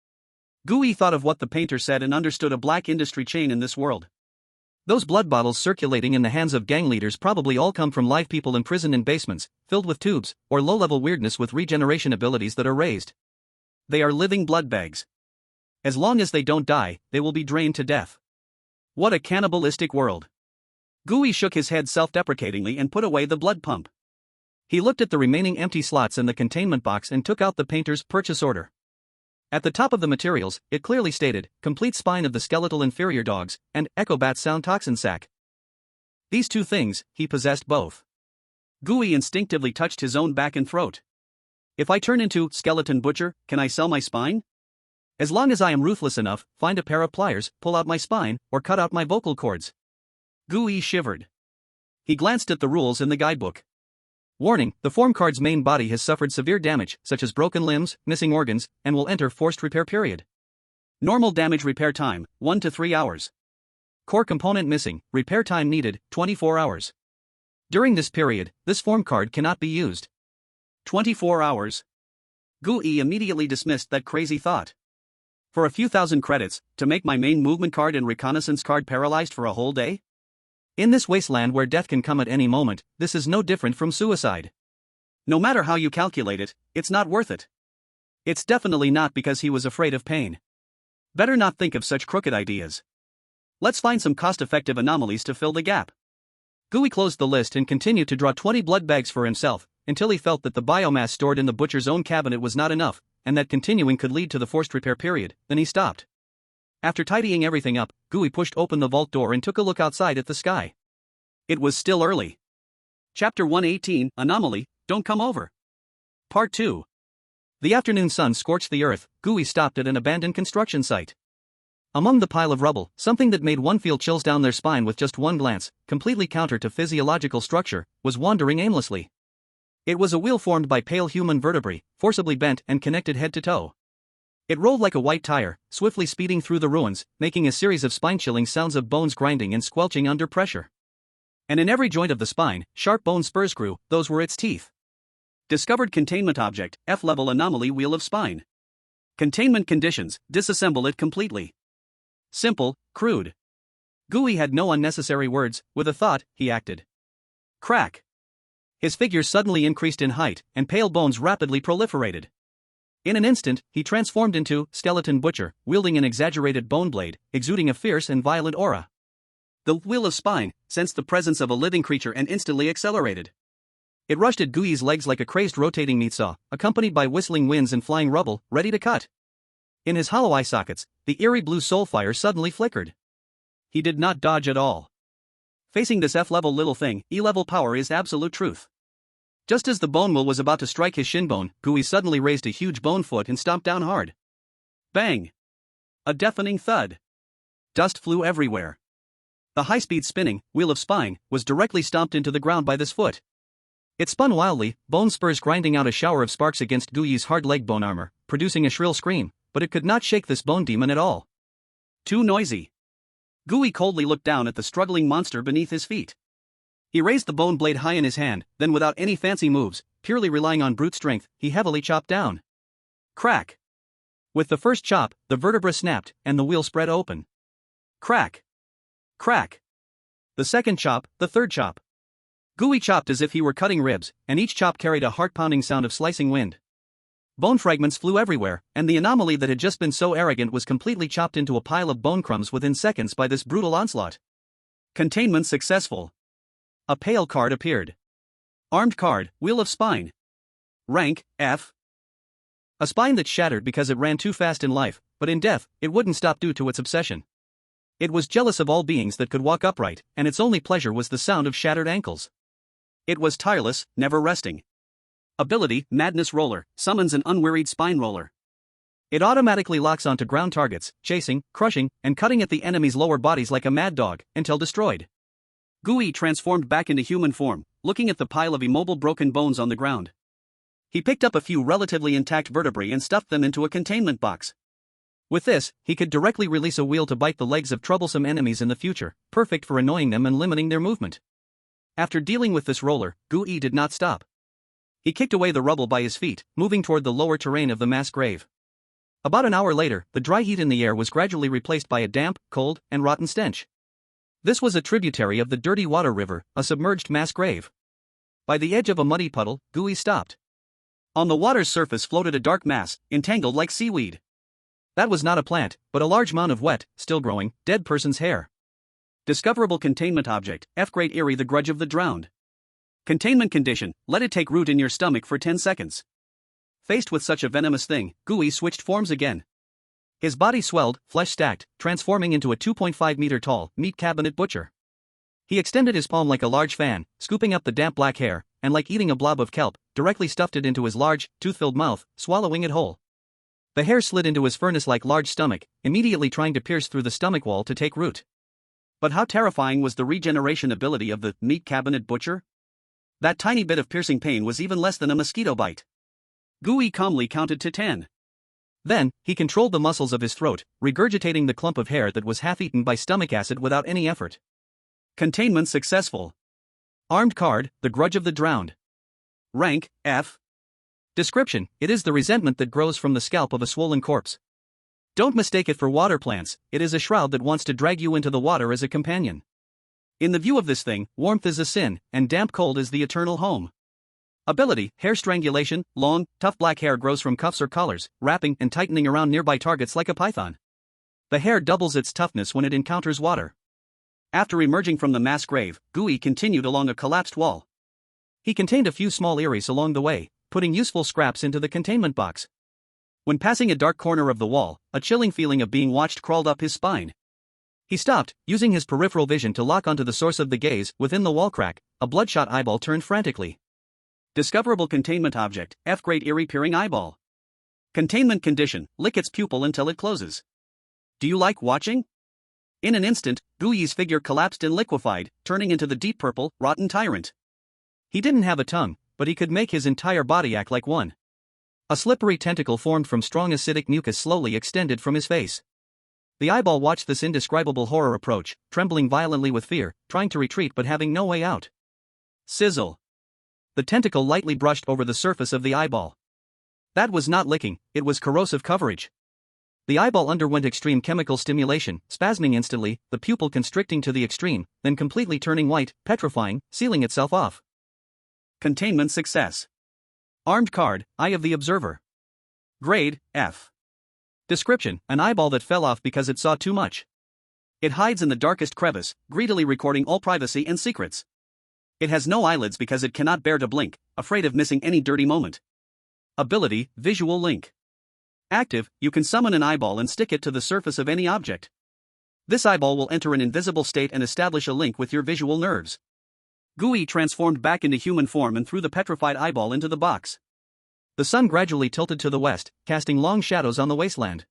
Gooey thought of what the painter said and understood a black industry chain in this world. Those blood bottles circulating in the hands of gang leaders probably all come from live people imprisoned in basements, filled with tubes, or low-level weirdness with regeneration abilities that are raised. They are living blood bags. As long as they don't die, they will be drained to death. What a cannibalistic world. Gooey shook his head self-deprecatingly and put away the blood pump. He looked at the remaining empty slots in the containment box and took out the painter's purchase order. At the top of the materials, it clearly stated, complete spine of the skeletal inferior dogs, and Echobat sound toxin sac. These two things, he possessed both. Gooey instinctively touched his own back and throat. If I turn into skeleton butcher, can I sell my spine? As long as I am ruthless enough, find a pair of pliers, pull out my spine, or cut out my vocal cords. Gooey shivered. He glanced at the rules in the guidebook. Warning, the form card's main body has suffered severe damage, such as broken limbs, missing organs, and will enter forced repair period. Normal damage repair time, 1 to 3 hours. Core component missing, repair time needed, 24 hours. During this period, this form card cannot be used. 24 hours. Gooey immediately dismissed that crazy thought. For a few thousand credits, to make my main movement card and reconnaissance card paralyzed for a whole day? In this wasteland where death can come at any moment, this is no different from suicide. No matter how you calculate it, it's not worth it. It's definitely not because he was afraid of pain. Better not think of such crooked ideas. Let's find some cost-effective anomalies to fill the gap. Gooey closed the list and continued to draw 20 blood bags for himself, until he felt that the biomass stored in the butcher's own cabinet was not enough, and that continuing could lead to the forced repair period. Then he stopped. After tidying everything up, Gooey pushed open the vault door and took a look outside at the sky. It was still early. Chapter 118, Anomaly, Don't Come Over. Part 2. The afternoon sun scorched the earth. Gooey stopped at an abandoned construction site. Among the pile of rubble, something that made one feel chills down their spine with just one glance, completely counter to physiological structure, was wandering aimlessly. It was a wheel formed by pale human vertebrae, forcibly bent and connected head to toe. It rolled like a white tire, swiftly speeding through the ruins, making a series of spine-chilling sounds of bones grinding and squelching under pressure. And in every joint of the spine, sharp bone spurs grew. Those were its teeth. Discovered containment object, F-level anomaly wheel of spine. Containment conditions, disassemble it completely. Simple, crude. Gooey had no unnecessary words. With a thought, he acted. Crack. His figure suddenly increased in height, and pale bones rapidly proliferated. In an instant, he transformed into skeleton butcher, wielding an exaggerated bone blade, exuding a fierce and violent aura. The wheel of spine sensed the presence of a living creature and instantly accelerated. It rushed at Gooey's legs like a crazed rotating meat saw, accompanied by whistling winds and flying rubble, ready to cut. In his hollow eye sockets, the eerie blue soul fire suddenly flickered. He did not dodge at all. Facing this F-level little thing, E-level power is absolute truth. Just as the bone will was about to strike his shin bone, Gooey suddenly raised a huge bone foot and stomped down hard. Bang! A deafening thud. Dust flew everywhere. The high-speed spinning wheel of spine was directly stomped into the ground by this foot. It spun wildly, bone spurs grinding out a shower of sparks against Gooey's hard leg bone armor, producing a shrill scream, but it could not shake this bone demon at all. Too noisy. Gooey coldly looked down at the struggling monster beneath his feet. He raised the bone blade high in his hand, then without any fancy moves, purely relying on brute strength, he heavily chopped down. Crack! With the first chop, the vertebra snapped, and the wheel spread open. Crack! Crack! The second chop, the third chop. Gooey chopped as if he were cutting ribs, and each chop carried a heart-pounding sound of slicing wind. Bone fragments flew everywhere, and the anomaly that had just been so arrogant was completely chopped into a pile of bone crumbs within seconds by this brutal onslaught. Containment successful. A pale card appeared. Armed card, Wheel of Spine. Rank, F. A spine that shattered because it ran too fast in life, but in death, it wouldn't stop due to its obsession. It was jealous of all beings that could walk upright, and its only pleasure was the sound of shattered ankles. It was tireless, never resting. Ability, Madness Roller, summons an unwearied spine roller. It automatically locks onto ground targets, chasing, crushing, and cutting at the enemy's lower bodies like a mad dog, until destroyed. Gooey transformed back into human form, looking at the pile of immobile broken bones on the ground. He picked up a few relatively intact vertebrae and stuffed them into a containment box. With this, he could directly release a wheel to bite the legs of troublesome enemies in the future, perfect for annoying them and limiting their movement. After dealing with this roller, Gooey did not stop. He kicked away the rubble by his feet, moving toward the lower terrain of the mass grave. About an hour later, the dry heat in the air was gradually replaced by a damp, cold, and rotten stench. This was a tributary of the Dirty Water River, a submerged mass grave. By the edge of a muddy puddle, Gooey stopped. On the water's surface floated a dark mass, entangled like seaweed. That was not a plant, but a large mound of wet, still-growing, dead person's hair. Discoverable containment object, F-grade Eerie the Grudge of the Drowned. Containment condition, let it take root in your stomach for 10 seconds. Faced with such a venomous thing, Gooey switched forms again. His body swelled, flesh stacked, transforming into a 2.5-meter-tall, meat cabinet butcher. He extended his palm like a large fan, scooping up the damp black hair, and like eating a blob of kelp, directly stuffed it into his large, tooth-filled mouth, swallowing it whole. The hair slid into his furnace-like large stomach, immediately trying to pierce through the stomach wall to take root. But how terrifying was the regeneration ability of the meat cabinet butcher? That tiny bit of piercing pain was even less than a mosquito bite. Gooey calmly counted to 10. Then, he controlled the muscles of his throat, regurgitating the clump of hair that was half-eaten by stomach acid without any effort. Containment successful. Armed card, the Grudge of the Drowned. Rank, F. Description, it is the resentment that grows from the scalp of a swollen corpse. Don't mistake it for water plants, it is a shroud that wants to drag you into the water as a companion. In the view of this thing, warmth is a sin, and damp cold is the eternal home. Ability, hair strangulation, long, tough black hair grows from cuffs or collars, wrapping and tightening around nearby targets like a python. The hair doubles its toughness when it encounters water. After emerging from the mass grave, Gooey continued along a collapsed wall. He contained a few small Eerie's along the way, putting useful scraps into the containment box. When passing a dark corner of the wall, a chilling feeling of being watched crawled up his spine. He stopped, using his peripheral vision to lock onto the source of the gaze. Within the wall crack, a bloodshot eyeball turned frantically. Discoverable containment object, F-grade Eerie peering eyeball. Containment condition, lick its pupil until it closes. Do you like watching? In an instant, Gooey's figure collapsed and liquefied, turning into the deep purple, rotten tyrant. He didn't have a tongue, but he could make his entire body act like one. A slippery tentacle formed from strong acidic mucus slowly extended from his face. The eyeball watched this indescribable horror approach, trembling violently with fear, trying to retreat but having no way out. Sizzle. The tentacle lightly brushed over the surface of the eyeball. That was not licking, it was corrosive coverage. The eyeball underwent extreme chemical stimulation, spasming instantly, the pupil constricting to the extreme, then completely turning white, petrifying, sealing itself off. Containment success. Armed card, Eye of the Observer. Grade, F. Description, an eyeball that fell off because it saw too much. It hides in the darkest crevice, greedily recording all privacy and secrets. It has no eyelids because it cannot bear to blink, afraid of missing any dirty moment. Ability, Visual Link. Active, you can summon an eyeball and stick it to the surface of any object. This eyeball will enter an invisible state and establish a link with your visual nerves. Gooey transformed back into human form and threw the petrified eyeball into the box. The sun gradually tilted to the west, casting long shadows on the wasteland.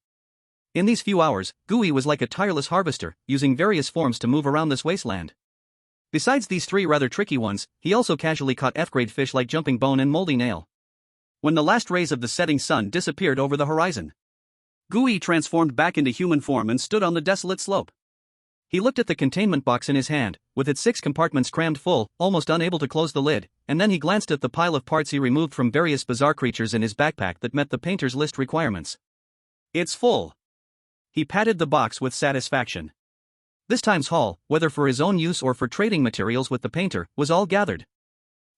In these few hours, Gooey was like a tireless harvester, using various forms to move around this wasteland. Besides these 3 rather tricky ones, he also casually caught F-grade fish like jumping bone and moldy nail. When the last rays of the setting sun disappeared over the horizon, Gooey transformed back into human form and stood on the desolate slope. He looked at the containment box in his hand, with its 6 compartments crammed full, almost unable to close the lid, and then he glanced at the pile of parts he removed from various bizarre creatures in his backpack that met the painter's list requirements. It's full. He patted the box with satisfaction. This time's haul, whether for his own use or for trading materials with the painter, was all gathered.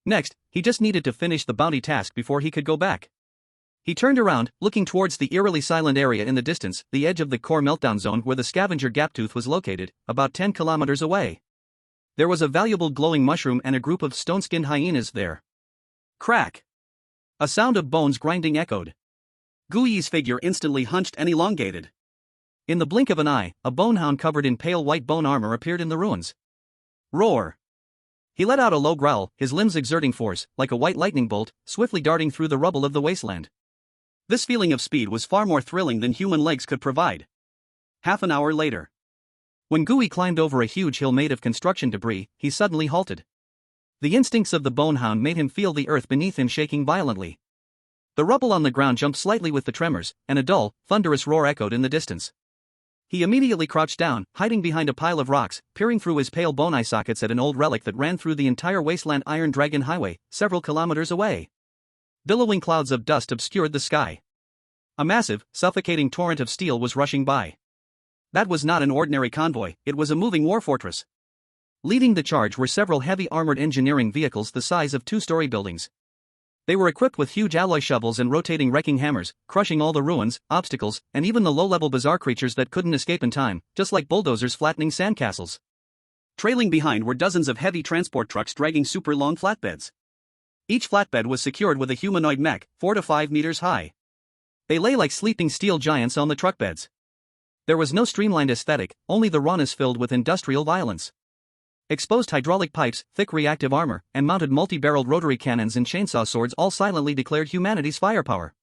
Next, he just needed to finish the bounty task before he could go back. He turned around, looking towards the eerily silent area in the distance, the edge of the core meltdown zone where the scavenger gaptooth was located, about 10 kilometers away. There was a valuable glowing mushroom and a group of stone-skinned hyenas there. Crack! A sound of bones grinding echoed. Gooey's figure instantly hunched and elongated. In the blink of an eye, a bonehound covered in pale white bone armor appeared in the ruins. Roar! He let out a low growl, his limbs exerting force, like a white lightning bolt, swiftly darting through the rubble of the wasteland. This feeling of speed was far more thrilling than human legs could provide. Half an hour later, when Gooey climbed over a huge hill made of construction debris, he suddenly halted. The instincts of the bonehound made him feel the earth beneath him shaking violently. The rubble on the ground jumped slightly with the tremors, and a dull, thunderous roar echoed in the distance. He immediately crouched down, hiding behind a pile of rocks, peering through his pale bone eye sockets at an old relic that ran through the entire wasteland Iron Dragon Highway, several kilometers away. Billowing clouds of dust obscured the sky. A massive, suffocating torrent of steel was rushing by. That was not an ordinary convoy, it was a moving war fortress. Leading the charge were several heavy armored engineering vehicles the size of 2-story buildings. They were equipped with huge alloy shovels and rotating wrecking hammers, crushing all the ruins, obstacles, and even the low-level bizarre creatures that couldn't escape in time, just like bulldozers flattening sandcastles. Trailing behind were dozens of heavy transport trucks dragging super-long flatbeds. Each flatbed was secured with a humanoid mech, 4 to 5 meters high. They lay like sleeping steel giants on the truck beds. There was no streamlined aesthetic, only the rawness filled with industrial violence. Exposed hydraulic pipes, thick reactive armor, and mounted multi-barreled rotary cannons and chainsaw swords all silently declared humanity's firepower.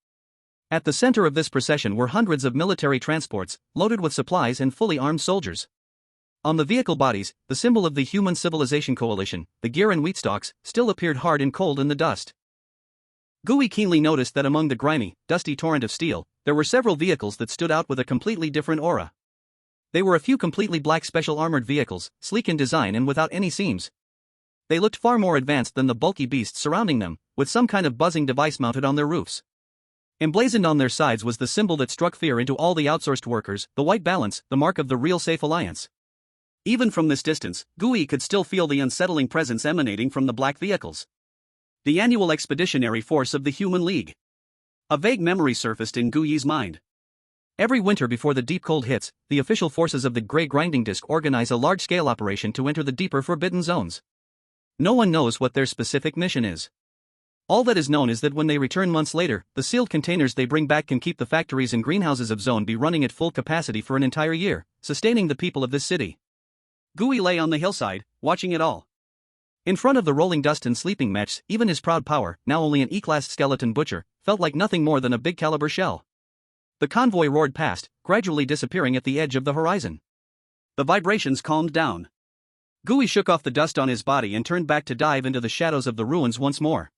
At the center of this procession were hundreds of military transports, loaded with supplies and fully armed soldiers. On the vehicle bodies, the symbol of the Human Civilization Coalition, the gear and wheat stalks, still appeared hard and cold in the dust. Gooey keenly noticed that among the grimy, dusty torrent of steel, there were several vehicles that stood out with a completely different aura. They were a few completely black special armored vehicles, sleek in design and without any seams. They looked far more advanced than the bulky beasts surrounding them, with some kind of buzzing device mounted on their roofs. Emblazoned on their sides was the symbol that struck fear into all the outsourced workers, the white balance, the mark of the real safe alliance. Even from this distance, Gooey could still feel the unsettling presence emanating from the black vehicles. The annual expeditionary force of the Human League. A vague memory surfaced in Gooey's mind. Every winter before the deep cold hits, the official forces of the Grey Grinding Disc organize a large-scale operation to enter the deeper forbidden zones. No one knows what their specific mission is. All that is known is that when they return months later, the sealed containers they bring back can keep the factories and greenhouses of Zone B running at full capacity for an entire year, sustaining the people of this city. Gooey lay on the hillside, watching it all. In front of the rolling dust and sleeping mechs, even his proud power, now only an E-class skeleton butcher, felt like nothing more than a big-caliber shell. The convoy roared past, gradually disappearing at the edge of the horizon. The vibrations calmed down. Gooey shook off the dust on his body and turned back to dive into the shadows of the ruins once more.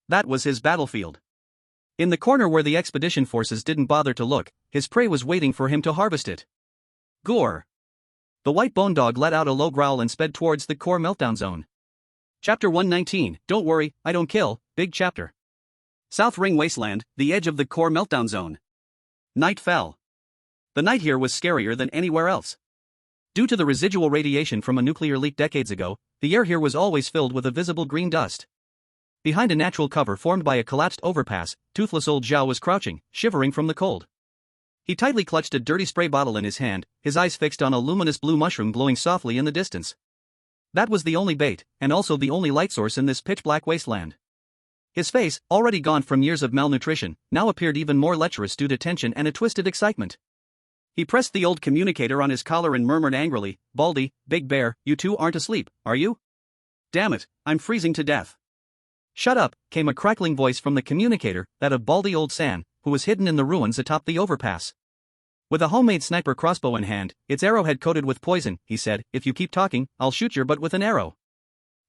That was his battlefield. In the corner where the expedition forces didn't bother to look, his prey was waiting for him to harvest it. Gore. The white bone dog let out a low growl and sped towards the core meltdown zone. Chapter 119, Don't Worry, I Don't Kill, Big Chapter. South Ring Wasteland, the edge of the core meltdown zone. Night fell. The night here was scarier than anywhere else. Due to the residual radiation from a nuclear leak decades ago, the air here was always filled with a visible green dust. Behind a natural cover formed by a collapsed overpass, toothless old Zhao was crouching, shivering from the cold. He tightly clutched a dirty spray bottle in his hand, his eyes fixed on a luminous blue mushroom glowing softly in the distance. That was the only bait, and also the only light source in this pitch-black wasteland. His face, already gaunt from years of malnutrition, now appeared even more lecherous due to tension and a twisted excitement. He pressed the old communicator on his collar and murmured angrily, "Baldy, Big Bear, you two aren't asleep, are you? Damn it, I'm freezing to death." "Shut up," came a crackling voice from the communicator, that of Baldy Old San, who was hidden in the ruins atop the overpass. With a homemade sniper crossbow in hand, its arrowhead coated with poison, he said, "If you keep talking, I'll shoot your butt with an arrow."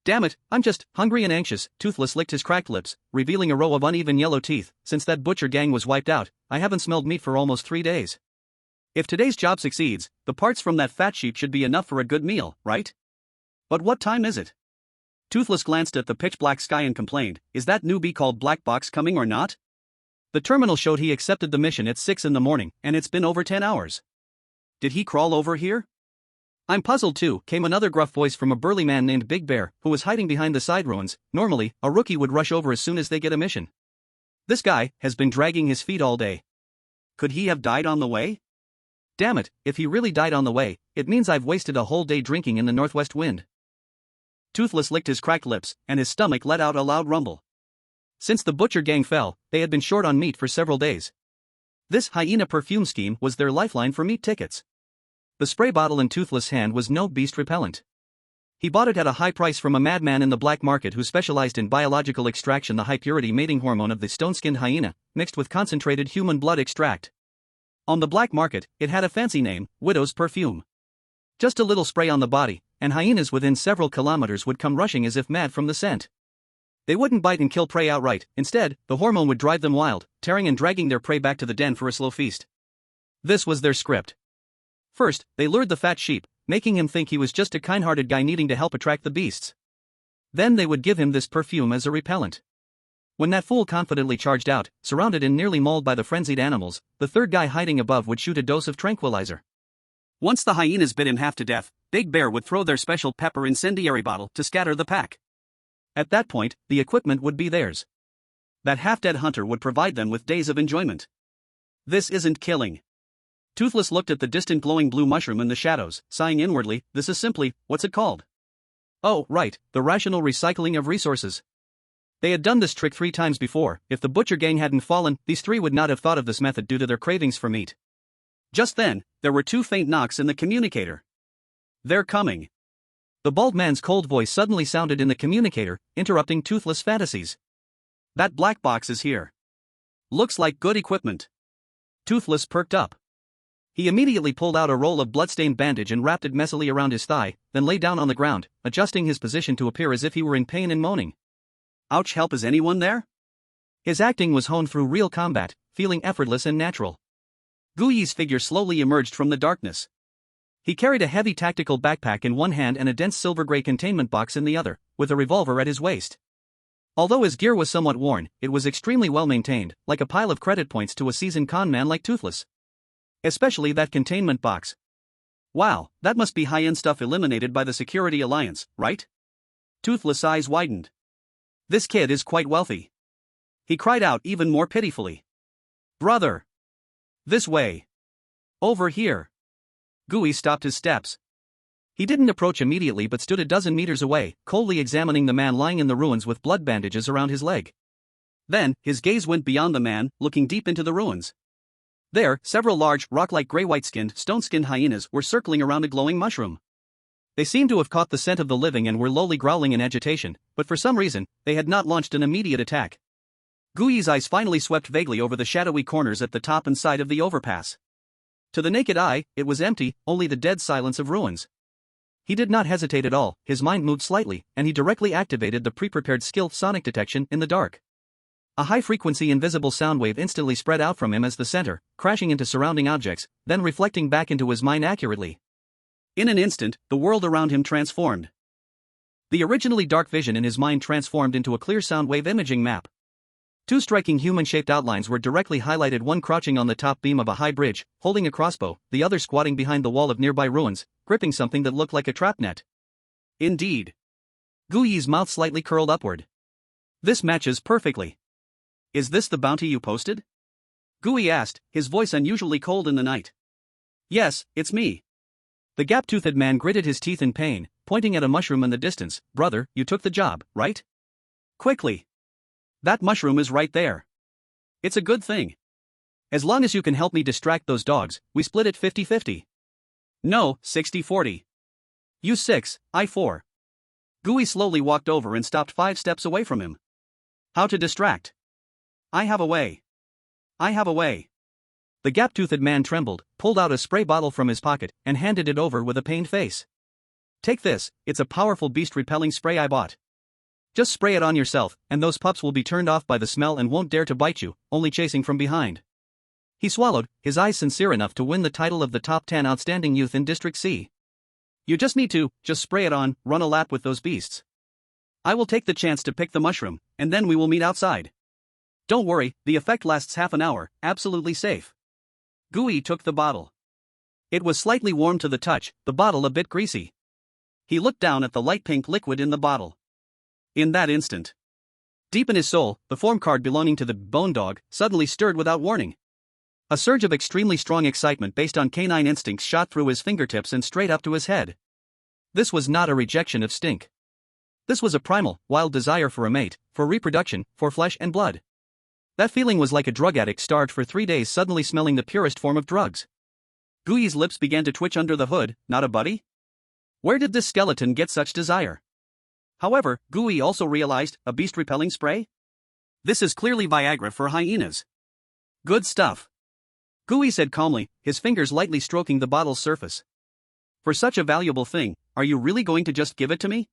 "Damn it, I'm just hungry and anxious." Toothless licked his cracked lips, revealing a row of uneven yellow teeth. "Since that butcher gang was wiped out, I haven't smelled meat for almost 3 days. If today's job succeeds, the parts from that fat sheep should be enough for a good meal, right? But what time is it?" Toothless glanced at the pitch-black sky and complained, "Is that newbie called Black Box coming or not? The terminal showed he accepted the mission at 6 in the morning, and it's been over 10 hours. Did he crawl over here?" "I'm puzzled too," came another gruff voice from a burly man named Big Bear, who was hiding behind the side ruins. "Normally, a rookie would rush over as soon as they get a mission. This guy has been dragging his feet all day. Could he have died on the way? Damn it, if he really died on the way, it means I've wasted a whole day drinking in the northwest wind." Toothless licked his cracked lips, and his stomach let out a loud rumble. Since the butcher gang fell, they had been short on meat for several days. This hyena perfume scheme was their lifeline for meat tickets. The spray bottle in Toothless' hand was no beast repellent. He bought it at a high price from a madman in the black market who specialized in biological extraction, the high-purity mating hormone of the stone-skinned hyena, mixed with concentrated human blood extract. On the black market, it had a fancy name, widow's perfume. Just a little spray on the body, and hyenas within several kilometers would come rushing as if mad from the scent. They wouldn't bite and kill prey outright. Instead, the hormone would drive them wild, tearing and dragging their prey back to the den for a slow feast. This was their script. First, they lured the fat sheep, making him think he was just a kind-hearted guy needing to help attract the beasts. Then they would give him this perfume as a repellent. When that fool confidently charged out, surrounded and nearly mauled by the frenzied animals, the third guy hiding above would shoot a dose of tranquilizer. Once the hyenas bit him half to death, Big Bear would throw their special pepper incendiary bottle to scatter the pack. At that point, the equipment would be theirs. That half-dead hunter would provide them with days of enjoyment. This isn't killing. Toothless looked at the distant glowing blue mushroom in the shadows, sighing inwardly. This is simply, what's it called? Oh, right, the rational recycling of resources. They had done this trick 3 times before. If the butcher gang hadn't fallen, these 3 would not have thought of this method due to their cravings for meat. Just then, there were 2 faint knocks in the communicator. "They're coming." The bald man's cold voice suddenly sounded in the communicator, interrupting Toothless' fantasies. "That black box is here. Looks like good equipment." Toothless perked up. He immediately pulled out a roll of bloodstained bandage and wrapped it messily around his thigh, then lay down on the ground, adjusting his position to appear as if he were in pain and moaning. "Ouch, help, is anyone there?" His acting was honed through real combat, feeling effortless and natural. Guyi's figure slowly emerged from the darkness. He carried a heavy tactical backpack in one hand and a dense silver-gray containment box in the other, with a revolver at his waist. Although his gear was somewhat worn, it was extremely well maintained, like a pile of credit points to a seasoned con man like Toothless. Especially that containment box. Wow, that must be high-end stuff eliminated by the Security Alliance, right? Toothless' eyes widened. This kid is quite wealthy. He cried out even more pitifully. "Brother! This way! Over here!" Guyi stopped his steps. He didn't approach immediately but stood a dozen meters away, coldly examining the man lying in the ruins with blood bandages around his leg. Then, his gaze went beyond the man, looking deep into the ruins. There, several large, rock-like gray-white-skinned, stone-skinned hyenas were circling around a glowing mushroom. They seemed to have caught the scent of the living and were lowly growling in agitation, but for some reason, they had not launched an immediate attack. Guyi's eyes finally swept vaguely over the shadowy corners at the top and side of the overpass. To the naked eye, it was empty, only the dead silence of ruins. He did not hesitate at all, his mind moved slightly, and he directly activated the pre-prepared skill sonic detection in the dark. A high-frequency invisible sound wave instantly spread out from him as the center, crashing into surrounding objects, then reflecting back into his mind accurately. In an instant, the world around him transformed. The originally dark vision in his mind transformed into a clear sound wave imaging map. 2 striking human-shaped outlines were directly highlighted, one crouching on the top beam of a high bridge, holding a crossbow, the other squatting behind the wall of nearby ruins, gripping something that looked like a trap net. Indeed. Guyi's mouth slightly curled upward. This matches perfectly. Is this the bounty you posted? Guyi asked, his voice unusually cold in the night. Yes, it's me. The gap-toothed man gritted his teeth in pain, pointing at a mushroom in the distance. Brother, you took the job, right? Quickly. That mushroom is right there. It's a good thing. As long as you can help me distract those dogs, we split it 50-50. No, 60-40. You 6, I 4. Gooey slowly walked over and stopped 5 steps away from him. How to distract? I have a way. I have a way. The gap-toothed man trembled, pulled out a spray bottle from his pocket, and handed it over with a pained face. Take this, it's a powerful beast-repelling spray I bought. Just spray it on yourself, and those pups will be turned off by the smell and won't dare to bite you, only chasing from behind. He swallowed, his eyes sincere enough to win the title of the top 10 outstanding youth in District C. You just need to, just spray it on, run a lap with those beasts. I will take the chance to pick the mushroom, and then we will meet outside. Don't worry, the effect lasts half an hour, absolutely safe. Gooey took the bottle. It was slightly warm to the touch, the bottle a bit greasy. He looked down at the light pink liquid in the bottle. In that instant, deep in his soul, the form card belonging to the bone dog suddenly stirred without warning. A surge of extremely strong excitement based on canine instincts shot through his fingertips and straight up to his head. This was not a rejection of stink. This was a primal, wild desire for a mate, for reproduction, for flesh and blood. That feeling was like a drug addict starved for 3 days suddenly smelling the purest form of drugs. Gooey's lips began to twitch under the hood. Not a buddy? Where did this skeleton get such desire? However, Gooey also realized, a beast-repelling spray? This is clearly Viagra for hyenas. Good stuff. Gooey said calmly, his fingers lightly stroking the bottle's surface. For such a valuable thing, are you really going to just give it to me?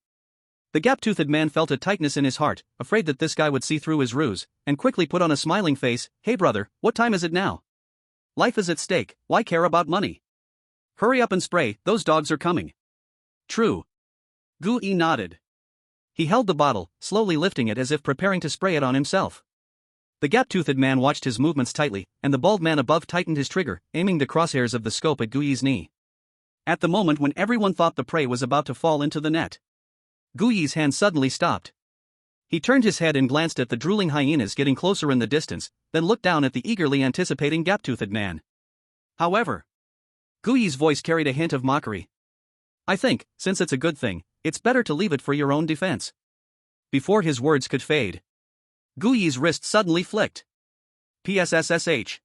The gap-toothed man felt a tightness in his heart, afraid that this guy would see through his ruse, and quickly put on a smiling face. Hey brother, what time is it now? Life is at stake, why care about money? Hurry up and spray, those dogs are coming. True. Gooey nodded. He held the bottle, slowly lifting it as if preparing to spray it on himself. The gap-toothed man watched his movements tightly, and the bald man above tightened his trigger, aiming the crosshairs of the scope at Gooey's knee. At the moment when everyone thought the prey was about to fall into the net, Gooey's hand suddenly stopped. He turned his head and glanced at the drooling hyenas getting closer in the distance, then looked down at the eagerly anticipating gap-toothed man. However, Gooey's voice carried a hint of mockery. I think, since it's a good thing, it's better to leave it for your own defense. Before his words could fade, Gooey's wrist suddenly flicked. PSSSH.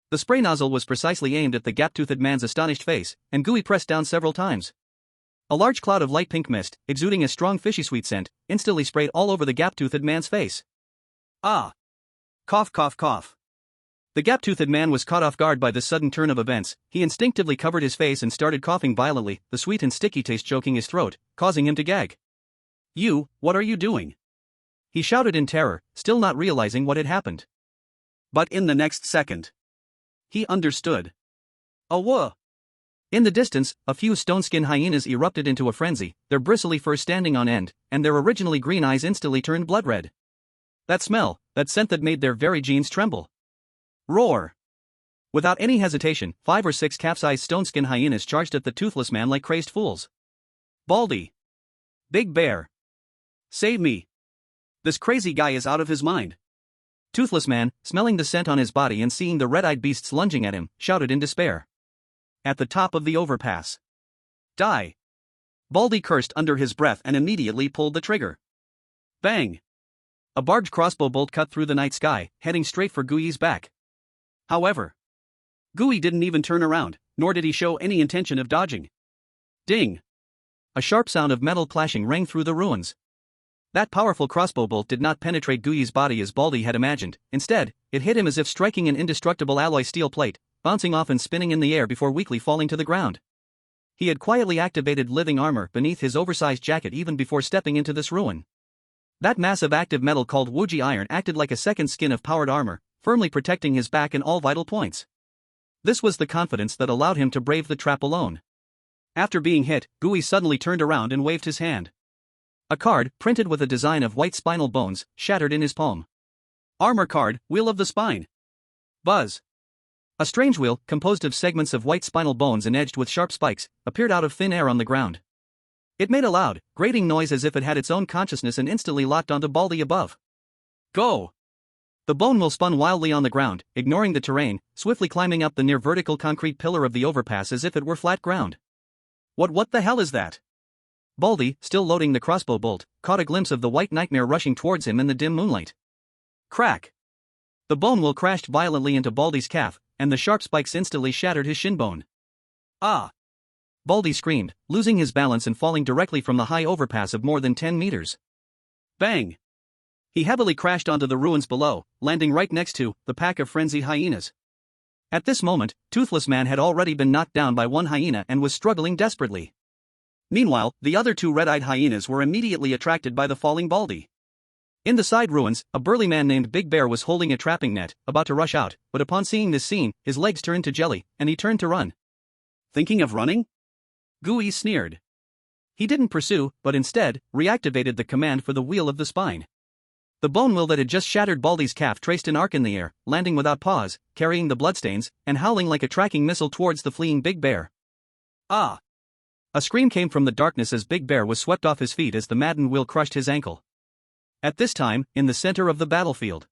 The spray nozzle was precisely aimed at the gap-toothed man's astonished face, and Gooey pressed down several times. A large cloud of light pink mist, exuding a strong fishy sweet scent, instantly sprayed all over the gap-toothed man's face. Ah! Cough cough cough. The gap-toothed man was caught off guard by this sudden turn of events. He instinctively covered his face and started coughing violently, the sweet and sticky taste choking his throat, causing him to gag. You, what are you doing? He shouted in terror, still not realizing what had happened. But in the next second, he understood. Awah! In the distance, a few stone-skin hyenas erupted into a frenzy, their bristly fur standing on end, and their originally green eyes instantly turned blood red. That smell, that scent that made their very jeans tremble. Roar! Without any hesitation, 5 or 6 calf-sized stone-skin hyenas charged at the toothless man like crazed fools. Baldy! Big Bear! Save me! This crazy guy is out of his mind. Toothless man, smelling the scent on his body and seeing the red-eyed beasts lunging at him, shouted in despair. At the top of the overpass. Die! Baldy cursed under his breath and immediately pulled the trigger. Bang! A barbed crossbow bolt cut through the night sky, heading straight for Gooey's back. However, Gooey didn't even turn around, nor did he show any intention of dodging. Ding! A sharp sound of metal clashing rang through the ruins. That powerful crossbow bolt did not penetrate Gooey's body as Baldy had imagined. Instead, it hit him as if striking an indestructible alloy steel plate, bouncing off and spinning in the air before weakly falling to the ground. He had quietly activated living armor beneath his oversized jacket even before stepping into this ruin. That massive active metal called Wuji iron acted like a second skin of powered armor, firmly protecting his back and all vital points. This was the confidence that allowed him to brave the trap alone. After being hit, Gooey suddenly turned around and waved his hand. A card, printed with a design of white spinal bones, shattered in his palm. Armor card, Wheel of the Spine. Buzz. A strange wheel, composed of segments of white spinal bones and edged with sharp spikes, appeared out of thin air on the ground. It made a loud, grating noise as if it had its own consciousness and instantly locked onto Baldy above. Go! The bone wheel spun wildly on the ground, ignoring the terrain, swiftly climbing up the near-vertical concrete pillar of the overpass as if it were flat ground. What the hell is that? Baldy, still loading the crossbow bolt, caught a glimpse of the white nightmare rushing towards him in the dim moonlight. Crack! The bone will crashed violently into Baldy's calf, and the sharp spikes instantly shattered his shin bone. Ah! Baldy screamed, losing his balance and falling directly from the high overpass of more than 10 meters. Bang! He heavily crashed onto the ruins below, landing right next to the pack of frenzied hyenas. At this moment, Toothless Man had already been knocked down by one hyena and was struggling desperately. Meanwhile, the other two red-eyed hyenas were immediately attracted by the falling Baldy. In the side ruins, a burly man named Big Bear was holding a trapping net, about to rush out, but upon seeing this scene, his legs turned to jelly, and he turned to run. Thinking of running? Gooey sneered. He didn't pursue, but instead, reactivated the command for the wheel of the spine. The bone wheel that had just shattered Baldy's calf traced an arc in the air, landing without pause, carrying the bloodstains, and howling like a tracking missile towards the fleeing Big Bear. Ah! A scream came from the darkness as Big Bear was swept off his feet as the maddened wheel crushed his ankle. At this time, in the center of the battlefield,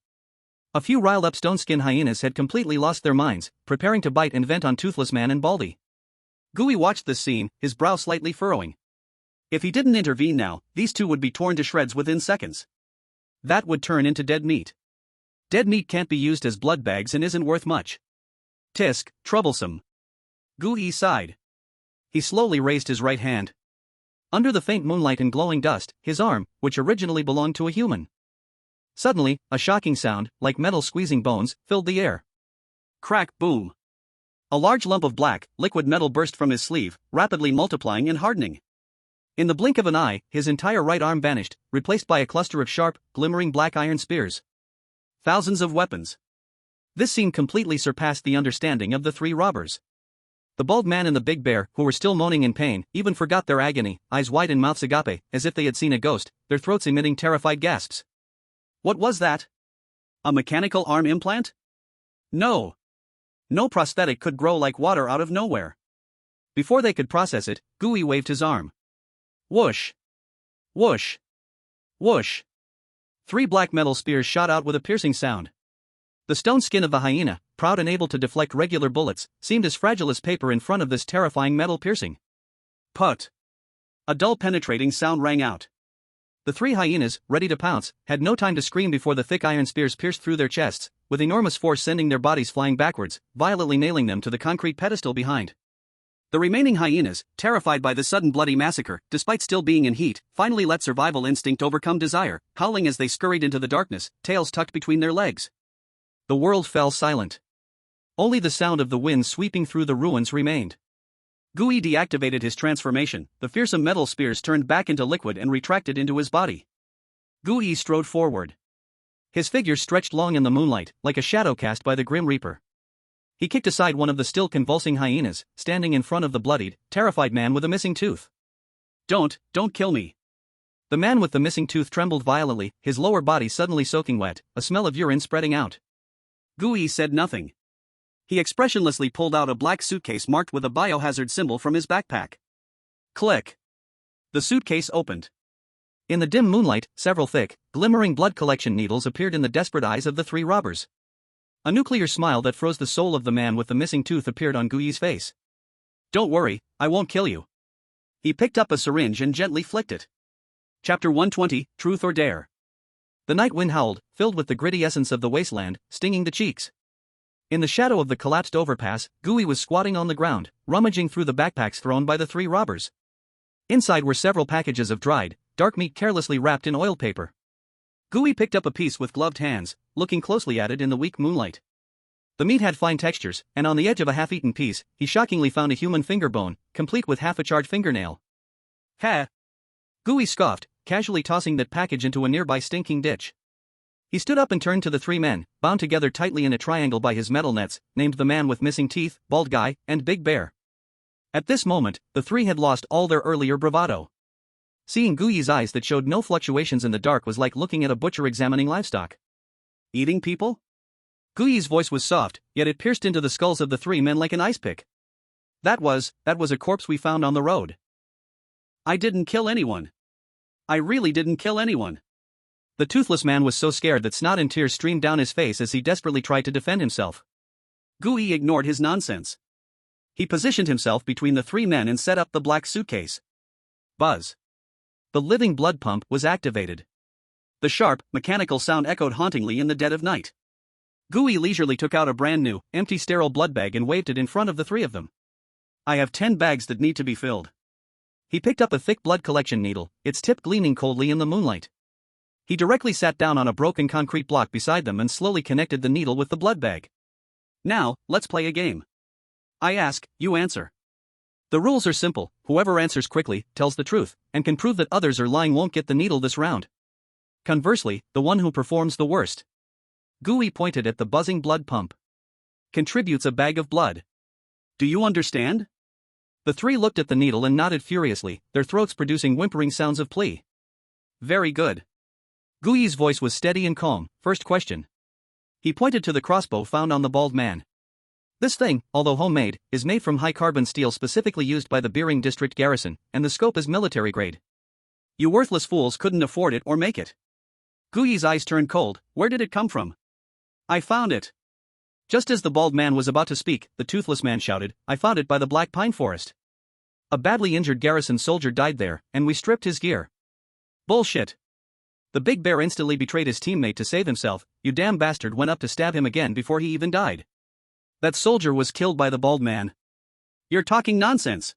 a few riled-up stone-skin hyenas had completely lost their minds, preparing to bite and vent on Toothless Man and Baldy. Gooey watched this scene, his brow slightly furrowing. If he didn't intervene now, these two would be torn to shreds within seconds. That would turn into dead meat. Dead meat can't be used as blood bags and isn't worth much. Tisk, troublesome. Gooey sighed. He slowly raised his right hand. Under the faint moonlight and glowing dust, his arm, which originally belonged to a human. Suddenly, a shocking sound, like metal squeezing bones, filled the air. Crack, boom. A large lump of black, liquid metal burst from his sleeve, rapidly multiplying and hardening. In the blink of an eye, his entire right arm vanished, replaced by a cluster of sharp, glimmering black iron spears. Thousands of weapons. This scene completely surpassed the understanding of the three robbers. The bald man and the Big Bear, who were still moaning in pain, even forgot their agony, eyes wide and mouths agape, as if they had seen a ghost, their throats emitting terrified gasps. What was that? A mechanical arm implant? No. No prosthetic could grow like water out of nowhere. Before they could process it, Gooey waved his arm. Whoosh! Whoosh! Whoosh! 3 black metal spears shot out with a piercing sound. The stone skin of the hyena, proud and able to deflect regular bullets, seemed as fragile as paper in front of this terrifying metal piercing. Put! A dull penetrating sound rang out. The 3 hyenas, ready to pounce, had no time to scream before the thick iron spears pierced through their chests, with enormous force sending their bodies flying backwards, violently nailing them to the concrete pedestal behind. The remaining hyenas, terrified by the sudden bloody massacre, despite still being in heat, finally let survival instinct overcome desire, howling as they scurried into the darkness, tails tucked between their legs. The world fell silent. Only the sound of the wind sweeping through the ruins remained. Gooey deactivated his transformation, the fearsome metal spears turned back into liquid and retracted into his body. Gooey strode forward. His figure stretched long in the moonlight, like a shadow cast by the Grim Reaper. He kicked aside one of the still convulsing hyenas, standing in front of the bloodied, terrified man with a missing tooth. Don't kill me. The man with the missing tooth trembled violently, his lower body suddenly soaking wet, a smell of urine spreading out. Gooey said nothing. He expressionlessly pulled out a black suitcase marked with a biohazard symbol from his backpack. Click. The suitcase opened. In the dim moonlight, several thick, glimmering blood collection needles appeared in the desperate eyes of the 3 robbers. A nuclear smile that froze the soul of the man with the missing tooth appeared on Gooey's face. Don't worry, I won't kill you. He picked up a syringe and gently flicked it. Chapter 120, Truth or Dare. The night wind howled, filled with the gritty essence of the wasteland, stinging the cheeks. In the shadow of the collapsed overpass, Gooey was squatting on the ground, rummaging through the backpacks thrown by the 3 robbers. Inside were several packages of dried, dark meat carelessly wrapped in oil paper. Gooey picked up a piece with gloved hands, looking closely at it in the weak moonlight. The meat had fine textures, and on the edge of a half-eaten piece, he shockingly found a human finger bone, complete with half a charred fingernail. Ha! Gooey scoffed, casually tossing that package into a nearby stinking ditch. He stood up and turned to the 3 men, bound together tightly in a triangle by his metal nets, named the man with missing teeth, Bald Guy, and Big Bear. At this moment, the 3 had lost all their earlier bravado. Seeing Gooey's eyes that showed no fluctuations in the dark was like looking at a butcher examining livestock. Eating people? Gooey's voice was soft, yet it pierced into the skulls of the 3 men like an ice pick. That was a corpse we found on the road. I didn't kill anyone. I really didn't kill anyone. The toothless man was so scared that snot and tears streamed down his face as he desperately tried to defend himself. Gooey ignored his nonsense. He positioned himself between the 3 men and set up the black suitcase. Buzz. The living blood pump was activated. The sharp, mechanical sound echoed hauntingly in the dead of night. Gooey leisurely took out a brand new, empty sterile blood bag and waved it in front of the three of them. I have 10 bags that need to be filled. He picked up a thick blood collection needle, its tip gleaming coldly in the moonlight. He directly sat down on a broken concrete block beside them and slowly connected the needle with the blood bag. Now, let's play a game. I ask, you answer. The rules are simple: whoever answers quickly, tells the truth, and can prove that others are lying won't get the needle this round. Conversely, the one who performs the worst. Gooey pointed at the buzzing blood pump. Contributes a bag of blood. Do you understand? The three looked at the needle and nodded furiously, their throats producing whimpering sounds of plea. Very good. Gooey's voice was steady and calm. First question. He pointed to the crossbow found on the bald man. This thing, although homemade, is made from high-carbon steel specifically used by the Devouring district garrison, and the scope is military grade. You worthless fools couldn't afford it or make it. Gooey's eyes turned cold. Where did it come from? I found it. Just as the bald man was about to speak, the toothless man shouted, I found it by the black pine forest. A badly injured garrison soldier died there, and we stripped his gear. Bullshit. The big bear instantly betrayed his teammate to save himself. You damn bastard went up to stab him again before he even died. That soldier was killed by the bald man. You're talking nonsense.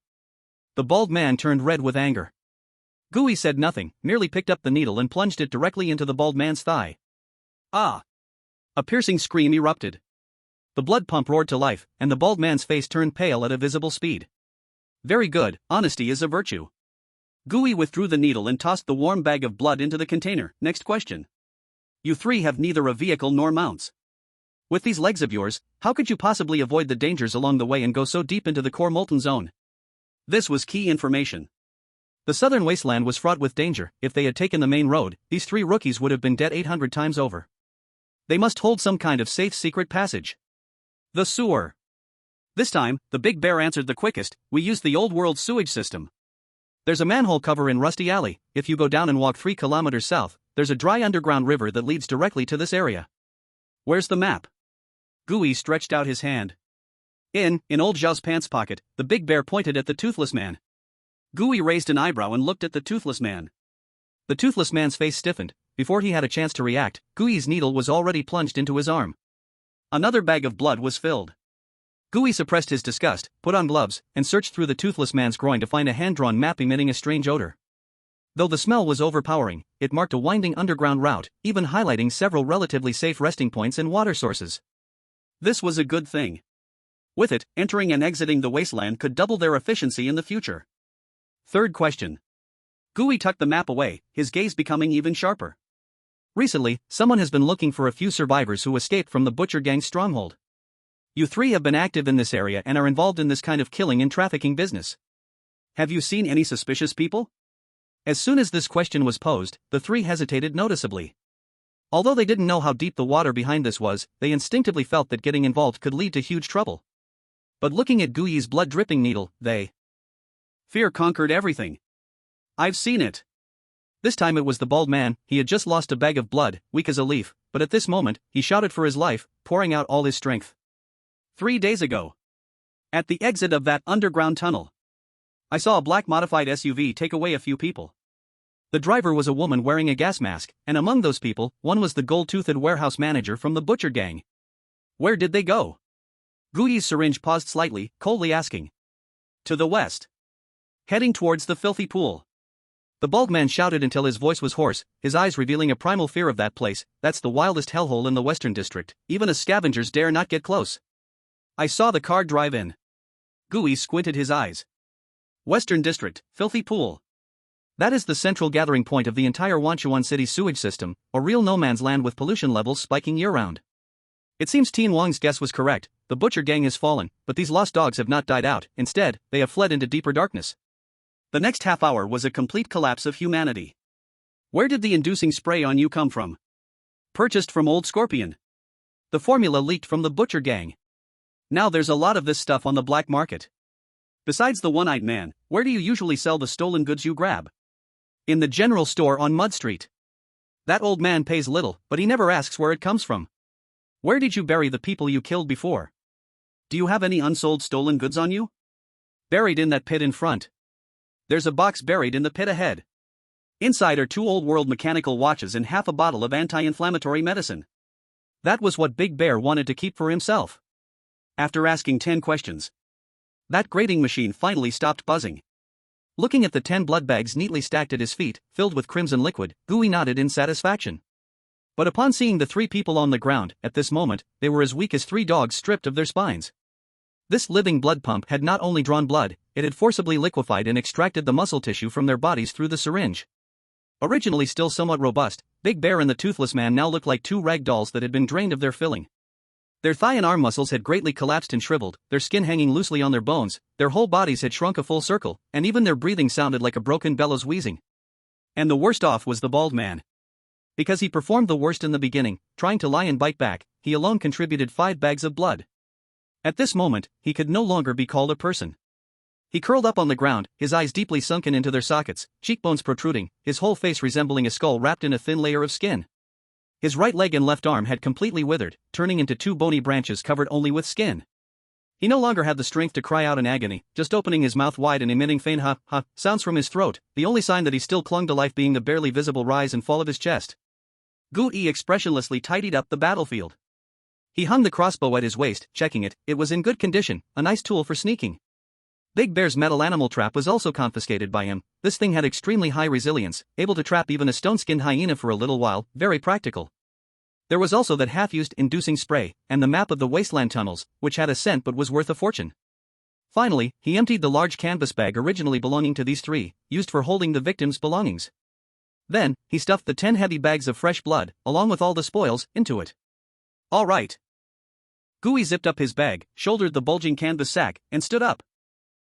The bald man turned red with anger. Gooey said nothing, merely picked up the needle and plunged it directly into the bald man's thigh. Ah! A piercing scream erupted. The blood pump roared to life, and the bald man's face turned pale at a visible speed. Very good, honesty is a virtue. Gooey withdrew the needle and tossed the warm bag of blood into the container. Next question. You three have neither a vehicle nor mounts. With these legs of yours, how could you possibly avoid the dangers along the way and go so deep into the core molten zone? This was key information. The southern wasteland was fraught with danger. If they had taken the main road, these three rookies would have been dead 800 times over. They must hold some kind of safe secret passage. The sewer. This time, the big bear answered the quickest. We used the old world sewage system. There's a manhole cover in Rusty Alley. If you go down and walk 3 kilometers south, there's a dry underground river that leads directly to this area. Where's the map? Gooey stretched out his hand. In old Zhao's pants pocket, the big bear pointed at the toothless man. Gooey raised an eyebrow and looked at the toothless man. The toothless man's face stiffened. Before he had a chance to react, Gooey's needle was already plunged into his arm. Another bag of blood was filled. Gooey suppressed his disgust, put on gloves, and searched through the toothless man's groin to find a hand-drawn map emitting a strange odor. Though the smell was overpowering, it marked a winding underground route, even highlighting several relatively safe resting points and water sources. This was a good thing. With it, entering and exiting the wasteland could double their efficiency in the future. Third question. Gooey tucked the map away, his gaze becoming even sharper. Recently, someone has been looking for a few survivors who escaped from the Butcher Gang's stronghold. You three have been active in this area and are involved in this kind of killing and trafficking business. Have you seen any suspicious people? As soon as this question was posed, the three hesitated noticeably. Although they didn't know how deep the water behind this was, they instinctively felt that getting involved could lead to huge trouble. But looking at Gooey's blood-dripping needle, fear conquered everything. I've seen it. This time it was the bald man. He had just lost a bag of blood, weak as a leaf, but at this moment, he shouted for his life, pouring out all his strength. 3 days ago. At the exit of that underground tunnel. I saw a black modified SUV take away a few people. The driver was a woman wearing a gas mask, and among those people, one was the gold-toothed warehouse manager from the Butcher Gang. Where did they go? Gooey's syringe paused slightly, coldly asking. To the west. Heading towards the filthy pool. The bald man shouted until his voice was hoarse, his eyes revealing a primal fear of that place. That's the wildest hellhole in the Western District. Even as scavengers dare not get close. I saw the car drive in. Gooey squinted his eyes. Western District, filthy pool. That is the central gathering point of the entire Wanchuan City's sewage system, a real no man's land with pollution levels spiking year-round. It seems Teen Wong's guess was correct. The Butcher Gang has fallen, but these lost dogs have not died out. Instead, they have fled into deeper darkness. The next half hour was a complete collapse of humanity. Where did the inducing spray on you come from? Purchased from Old Scorpion. The formula leaked from the Butcher Gang. Now there's a lot of this stuff on the black market. Besides the one-eyed man, where do you usually sell the stolen goods you grab? In the general store on Mud Street. That old man pays little, but he never asks where it comes from. Where did you bury the people you killed before? Do you have any unsold stolen goods on you? Buried in that pit in front. There's a box buried in the pit ahead. Inside are 2 old-world mechanical watches and half a bottle of anti-inflammatory medicine. That was what Big Bear wanted to keep for himself. After asking 10 questions, that grading machine finally stopped buzzing. Looking at the 10 blood bags neatly stacked at his feet, filled with crimson liquid, Gooey nodded in satisfaction. But upon seeing the 3 people on the ground, at this moment, they were as weak as 3 dogs stripped of their spines. This living blood pump had not only drawn blood, it had forcibly liquefied and extracted the muscle tissue from their bodies through the syringe. Originally still somewhat robust, Big Bear and the Toothless Man now looked like 2 rag dolls that had been drained of their filling. Their thigh and arm muscles had greatly collapsed and shriveled, their skin hanging loosely on their bones, their whole bodies had shrunk a full circle, and even their breathing sounded like a broken bellows wheezing. And the worst off was the bald man. Because he performed the worst in the beginning, trying to lie and bite back, he alone contributed 5 bags of blood. At this moment, he could no longer be called a person. He curled up on the ground, his eyes deeply sunken into their sockets, cheekbones protruding, his whole face resembling a skull wrapped in a thin layer of skin. His right leg and left arm had completely withered, turning into 2 bony branches covered only with skin. He no longer had the strength to cry out in agony, just opening his mouth wide and emitting faint ha sounds from his throat, the only sign that he still clung to life being the barely visible rise and fall of his chest. Gooey expressionlessly tidied up the battlefield. He hung the crossbow at his waist, checking it. It was in good condition, a nice tool for sneaking. Big Bear's metal animal trap was also confiscated by him. This thing had extremely high resilience, able to trap even a stone-skinned hyena for a little while, very practical. There was also that half-used inducing spray, and the map of the wasteland tunnels, which had a scent but was worth a fortune. Finally, he emptied the large canvas bag originally belonging to these 3, used for holding the victims' belongings. Then, he stuffed the 10 heavy bags of fresh blood, along with all the spoils, into it. All right. Gooey zipped up his bag, shouldered the bulging canvas sack, and stood up.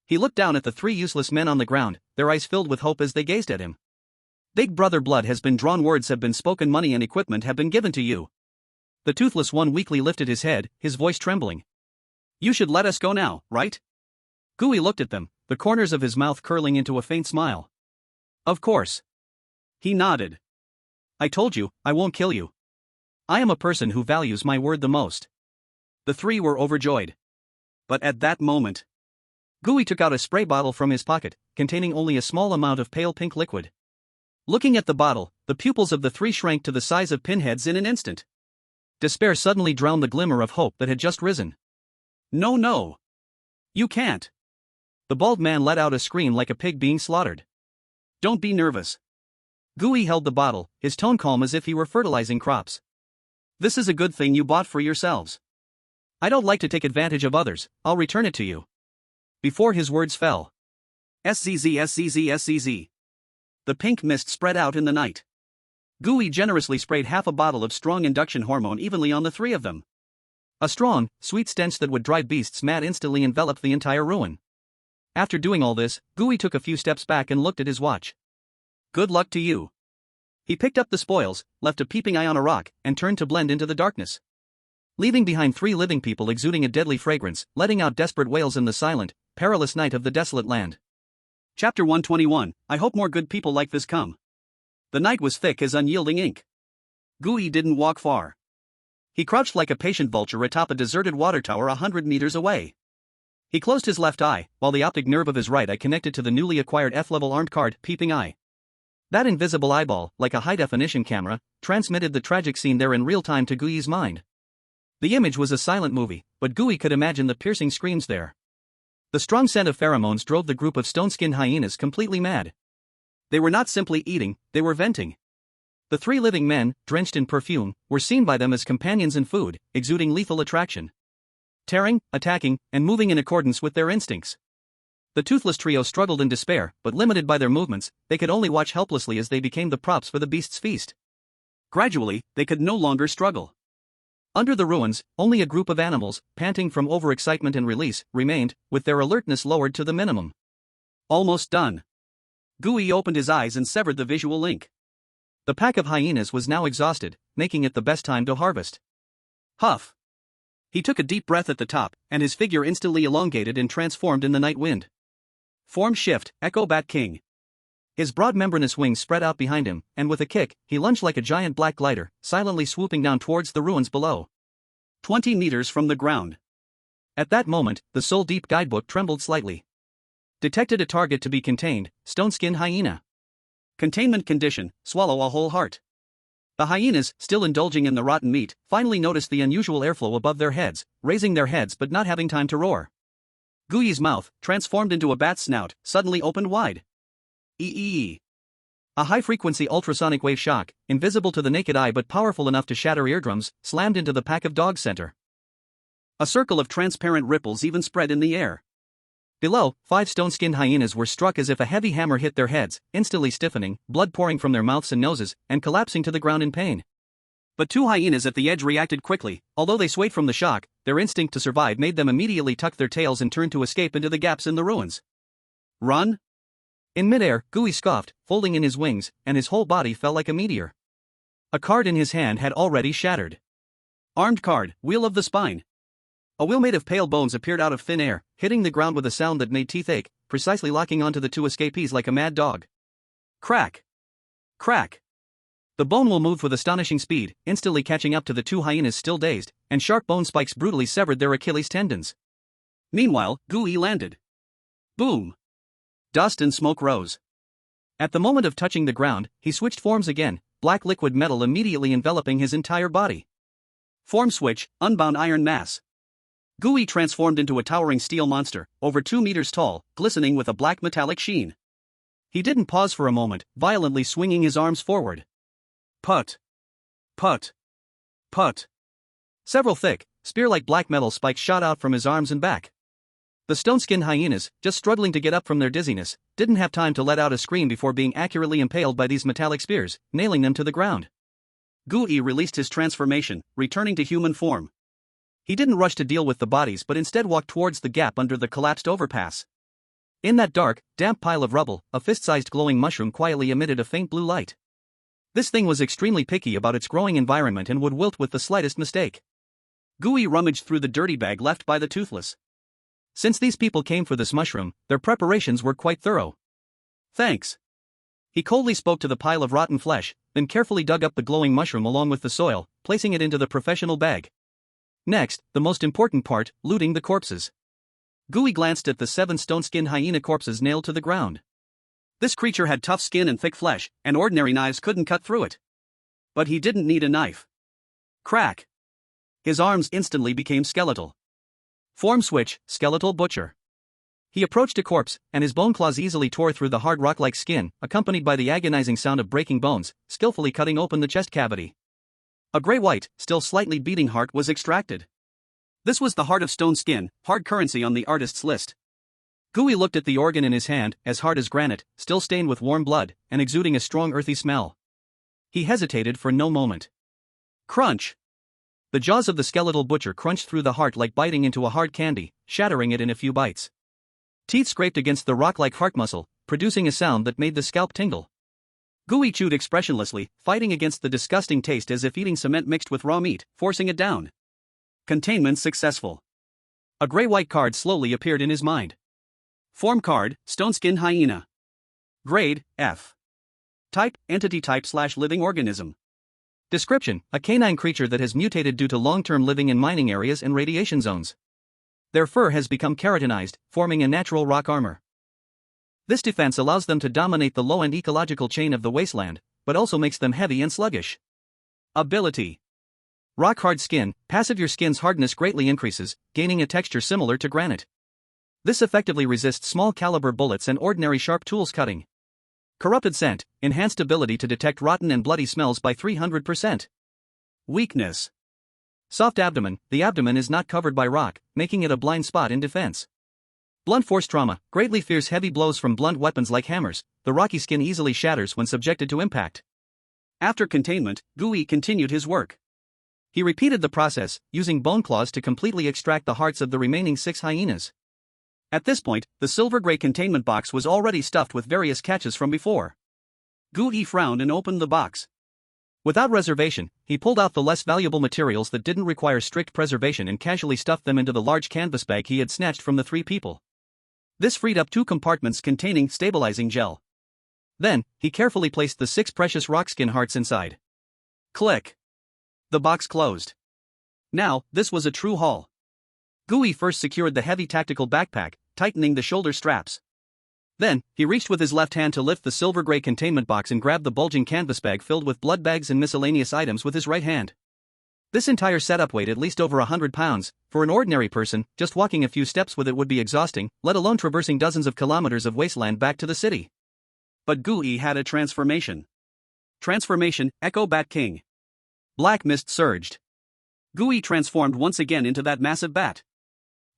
He looked down at the 3 useless men on the ground, their eyes filled with hope as they gazed at him. Big Brother, blood has been drawn, words have been spoken, money and equipment have been given to you. The Toothless One weakly lifted his head, his voice trembling. You should let us go now, right? Gooey looked at them, the corners of his mouth curling into a faint smile. Of course. He nodded. I told you, I won't kill you. I am a person who values my word the most. The 3 were overjoyed. But at that moment, Gooey took out a spray bottle from his pocket, containing only a small amount of pale pink liquid. Looking at the bottle, the pupils of the 3 shrank to the size of pinheads in an instant. Despair suddenly drowned the glimmer of hope that had just risen. No, no. You can't. The bald man let out a scream like a pig being slaughtered. Don't be nervous. Gooey held the bottle, his tone calm as if he were fertilizing crops. This is a good thing you bought for yourselves. I don't like to take advantage of others, I'll return it to you. Before his words fell. SZZ. The pink mist spread out in the night. Gooey generously sprayed half a bottle of strong induction hormone evenly on the 3 of them. A strong, sweet stench that would drive beasts mad instantly enveloped the entire ruin. After doing all this, Gooey took a few steps back and looked at his watch. Good luck to you. He picked up the spoils, left a peeping eye on a rock, and turned to blend into the darkness. Leaving behind 3 living people exuding a deadly fragrance, letting out desperate wails in the silent, perilous night of the desolate land. Chapter 121, I hope more good people like this come. The night was thick as unyielding ink. Gooey didn't walk far. He crouched like a patient vulture atop a deserted water tower 100 meters away. He closed his left eye, while the optic nerve of his right eye connected to the newly acquired F-level armed card, peeping eye. That invisible eyeball, like a high-definition camera, transmitted the tragic scene there in real time to Gooey's mind. The image was a silent movie, but Gooey could imagine the piercing screams there. The strong scent of pheromones drove the group of stone-skinned hyenas completely mad. They were not simply eating, they were venting. The 3 living men, drenched in perfume, were seen by them as companions in food, exuding lethal attraction. Tearing, attacking, and moving in accordance with their instincts. The toothless trio struggled in despair, but limited by their movements, they could only watch helplessly as they became the props for the beast's feast. Gradually, they could no longer struggle. Under the ruins, only a group of animals, panting from overexcitement and release, remained, with their alertness lowered to the minimum. Almost done. Gooey opened his eyes and severed the visual link. The pack of hyenas was now exhausted, making it the best time to harvest. Huff. He took a deep breath at the top, and his figure instantly elongated and transformed in the night wind. Form shift, Echo Bat King. His broad membranous wings spread out behind him, and with a kick, he lunged like a giant black glider, silently swooping down towards the ruins below. 20 meters from the ground. At that moment, the Soul Deep guidebook trembled slightly. Detected a target to be contained, stone-skinned hyena. Containment condition, swallow a whole heart. The hyenas, still indulging in the rotten meat, finally noticed the unusual airflow above their heads, raising their heads but not having time to roar. Gui's mouth, transformed into a bat's snout, suddenly opened wide. Eee. A high-frequency ultrasonic wave shock, invisible to the naked eye but powerful enough to shatter eardrums, slammed into the pack of dogs' center. A circle of transparent ripples even spread in the air. Below, 5 stone-skinned hyenas were struck as if a heavy hammer hit their heads, instantly stiffening, blood pouring from their mouths and noses, and collapsing to the ground in pain. But 2 hyenas at the edge reacted quickly. Although they swayed from the shock, their instinct to survive made them immediately tuck their tails and turn to escape into the gaps in the ruins. Run? In midair, Gui scoffed, folding in his wings, and his whole body fell like a meteor. A card in his hand had already shattered. Armed card, Wheel of the Spine. A wheel made of pale bones appeared out of thin air, hitting the ground with a sound that made teeth ache, precisely locking onto the 2 escapees like a mad dog. Crack! Crack! The bone wheel moved with astonishing speed, instantly catching up to the 2 hyenas still dazed, and sharp bone spikes brutally severed their Achilles tendons. Meanwhile, Gui landed. Boom! Dust and smoke rose. At the moment of touching the ground, he switched forms again, black liquid metal immediately enveloping his entire body. Form switch, unbound iron mass. Gui transformed into a towering steel monster, over 2 meters tall, glistening with a black metallic sheen. He didn't pause for a moment, violently swinging his arms forward. Put! Put! Put! Several thick, spear-like black metal spikes shot out from his arms and back. The stone-skinned hyenas, just struggling to get up from their dizziness, didn't have time to let out a scream before being accurately impaled by these metallic spears, nailing them to the ground. Gui released his transformation, returning to human form. He didn't rush to deal with the bodies but instead walked towards the gap under the collapsed overpass. In that dark, damp pile of rubble, a fist-sized glowing mushroom quietly emitted a faint blue light. This thing was extremely picky about its growing environment and would wilt with the slightest mistake. Gui rummaged through the dirty bag left by the toothless. Since these people came for this mushroom, their preparations were quite thorough. Thanks. He coldly spoke to the pile of rotten flesh, then carefully dug up the glowing mushroom along with the soil, placing it into the professional bag. Next, the most important part, looting the corpses. Gui glanced at the 7 stone-skinned hyena corpses nailed to the ground. This creature had tough skin and thick flesh, and ordinary knives couldn't cut through it. But he didn't need a knife. Crack! His arms instantly became skeletal. Form switch, skeletal butcher. He approached a corpse, and his bone claws easily tore through the hard rock-like skin, accompanied by the agonizing sound of breaking bones, skillfully cutting open the chest cavity. A gray-white, still slightly beating heart was extracted. This was the heart of stone skin, hard currency on the artist's list. Gui looked at the organ in his hand, as hard as granite, still stained with warm blood, and exuding a strong earthy smell. He hesitated for no moment. Crunch! The jaws of the skeletal butcher crunched through the heart like biting into a hard candy, shattering it in a few bites. Teeth scraped against the rock-like heart muscle, producing a sound that made the scalp tingle. Gui chewed expressionlessly, fighting against the disgusting taste as if eating cement mixed with raw meat, forcing it down. Containment successful. A gray-white card slowly appeared in his mind. Form card, stone-skinned hyena. Grade, F. Type, entity type/living organism. Description, a canine creature that has mutated due to long-term living in mining areas and radiation zones. Their fur has become keratinized, forming a natural rock armor. This defense allows them to dominate the low-end ecological chain of the wasteland, but also makes them heavy and sluggish. Ability. Rock-hard skin, passive. Your skin's hardness greatly increases, gaining a texture similar to granite. This effectively resists small-caliber bullets and ordinary sharp tools cutting. Corrupted scent, enhanced ability to detect rotten and bloody smells by 300%. Weakness. Soft abdomen, the abdomen is not covered by rock, making it a blind spot in defense. Blunt force trauma, greatly fears heavy blows from blunt weapons like hammers. The rocky skin easily shatters when subjected to impact. After containment, Gui continued his work. He repeated the process, using bone claws to completely extract the hearts of the remaining 6 hyenas. At this point, the silver-gray containment box was already stuffed with various catches from before. Gui frowned and opened the box. Without reservation, he pulled out the less valuable materials that didn't require strict preservation and casually stuffed them into the large canvas bag he had snatched from the 3 people. This freed up 2 compartments containing stabilizing gel. Then, he carefully placed the 6 precious rockskin hearts inside. Click. The box closed. Now, this was a true haul. Gui first secured the heavy tactical backpack, tightening the shoulder straps. Then, he reached with his left hand to lift the silver-gray containment box and grabbed the bulging canvas bag filled with blood bags and miscellaneous items with his right hand. This entire setup weighed at least over 100 pounds. For an ordinary person, just walking a few steps with it would be exhausting, let alone traversing dozens of kilometers of wasteland back to the city. But Gui had a transformation. Transformation, Echo Bat King. Black mist surged. Gui transformed once again into that massive bat.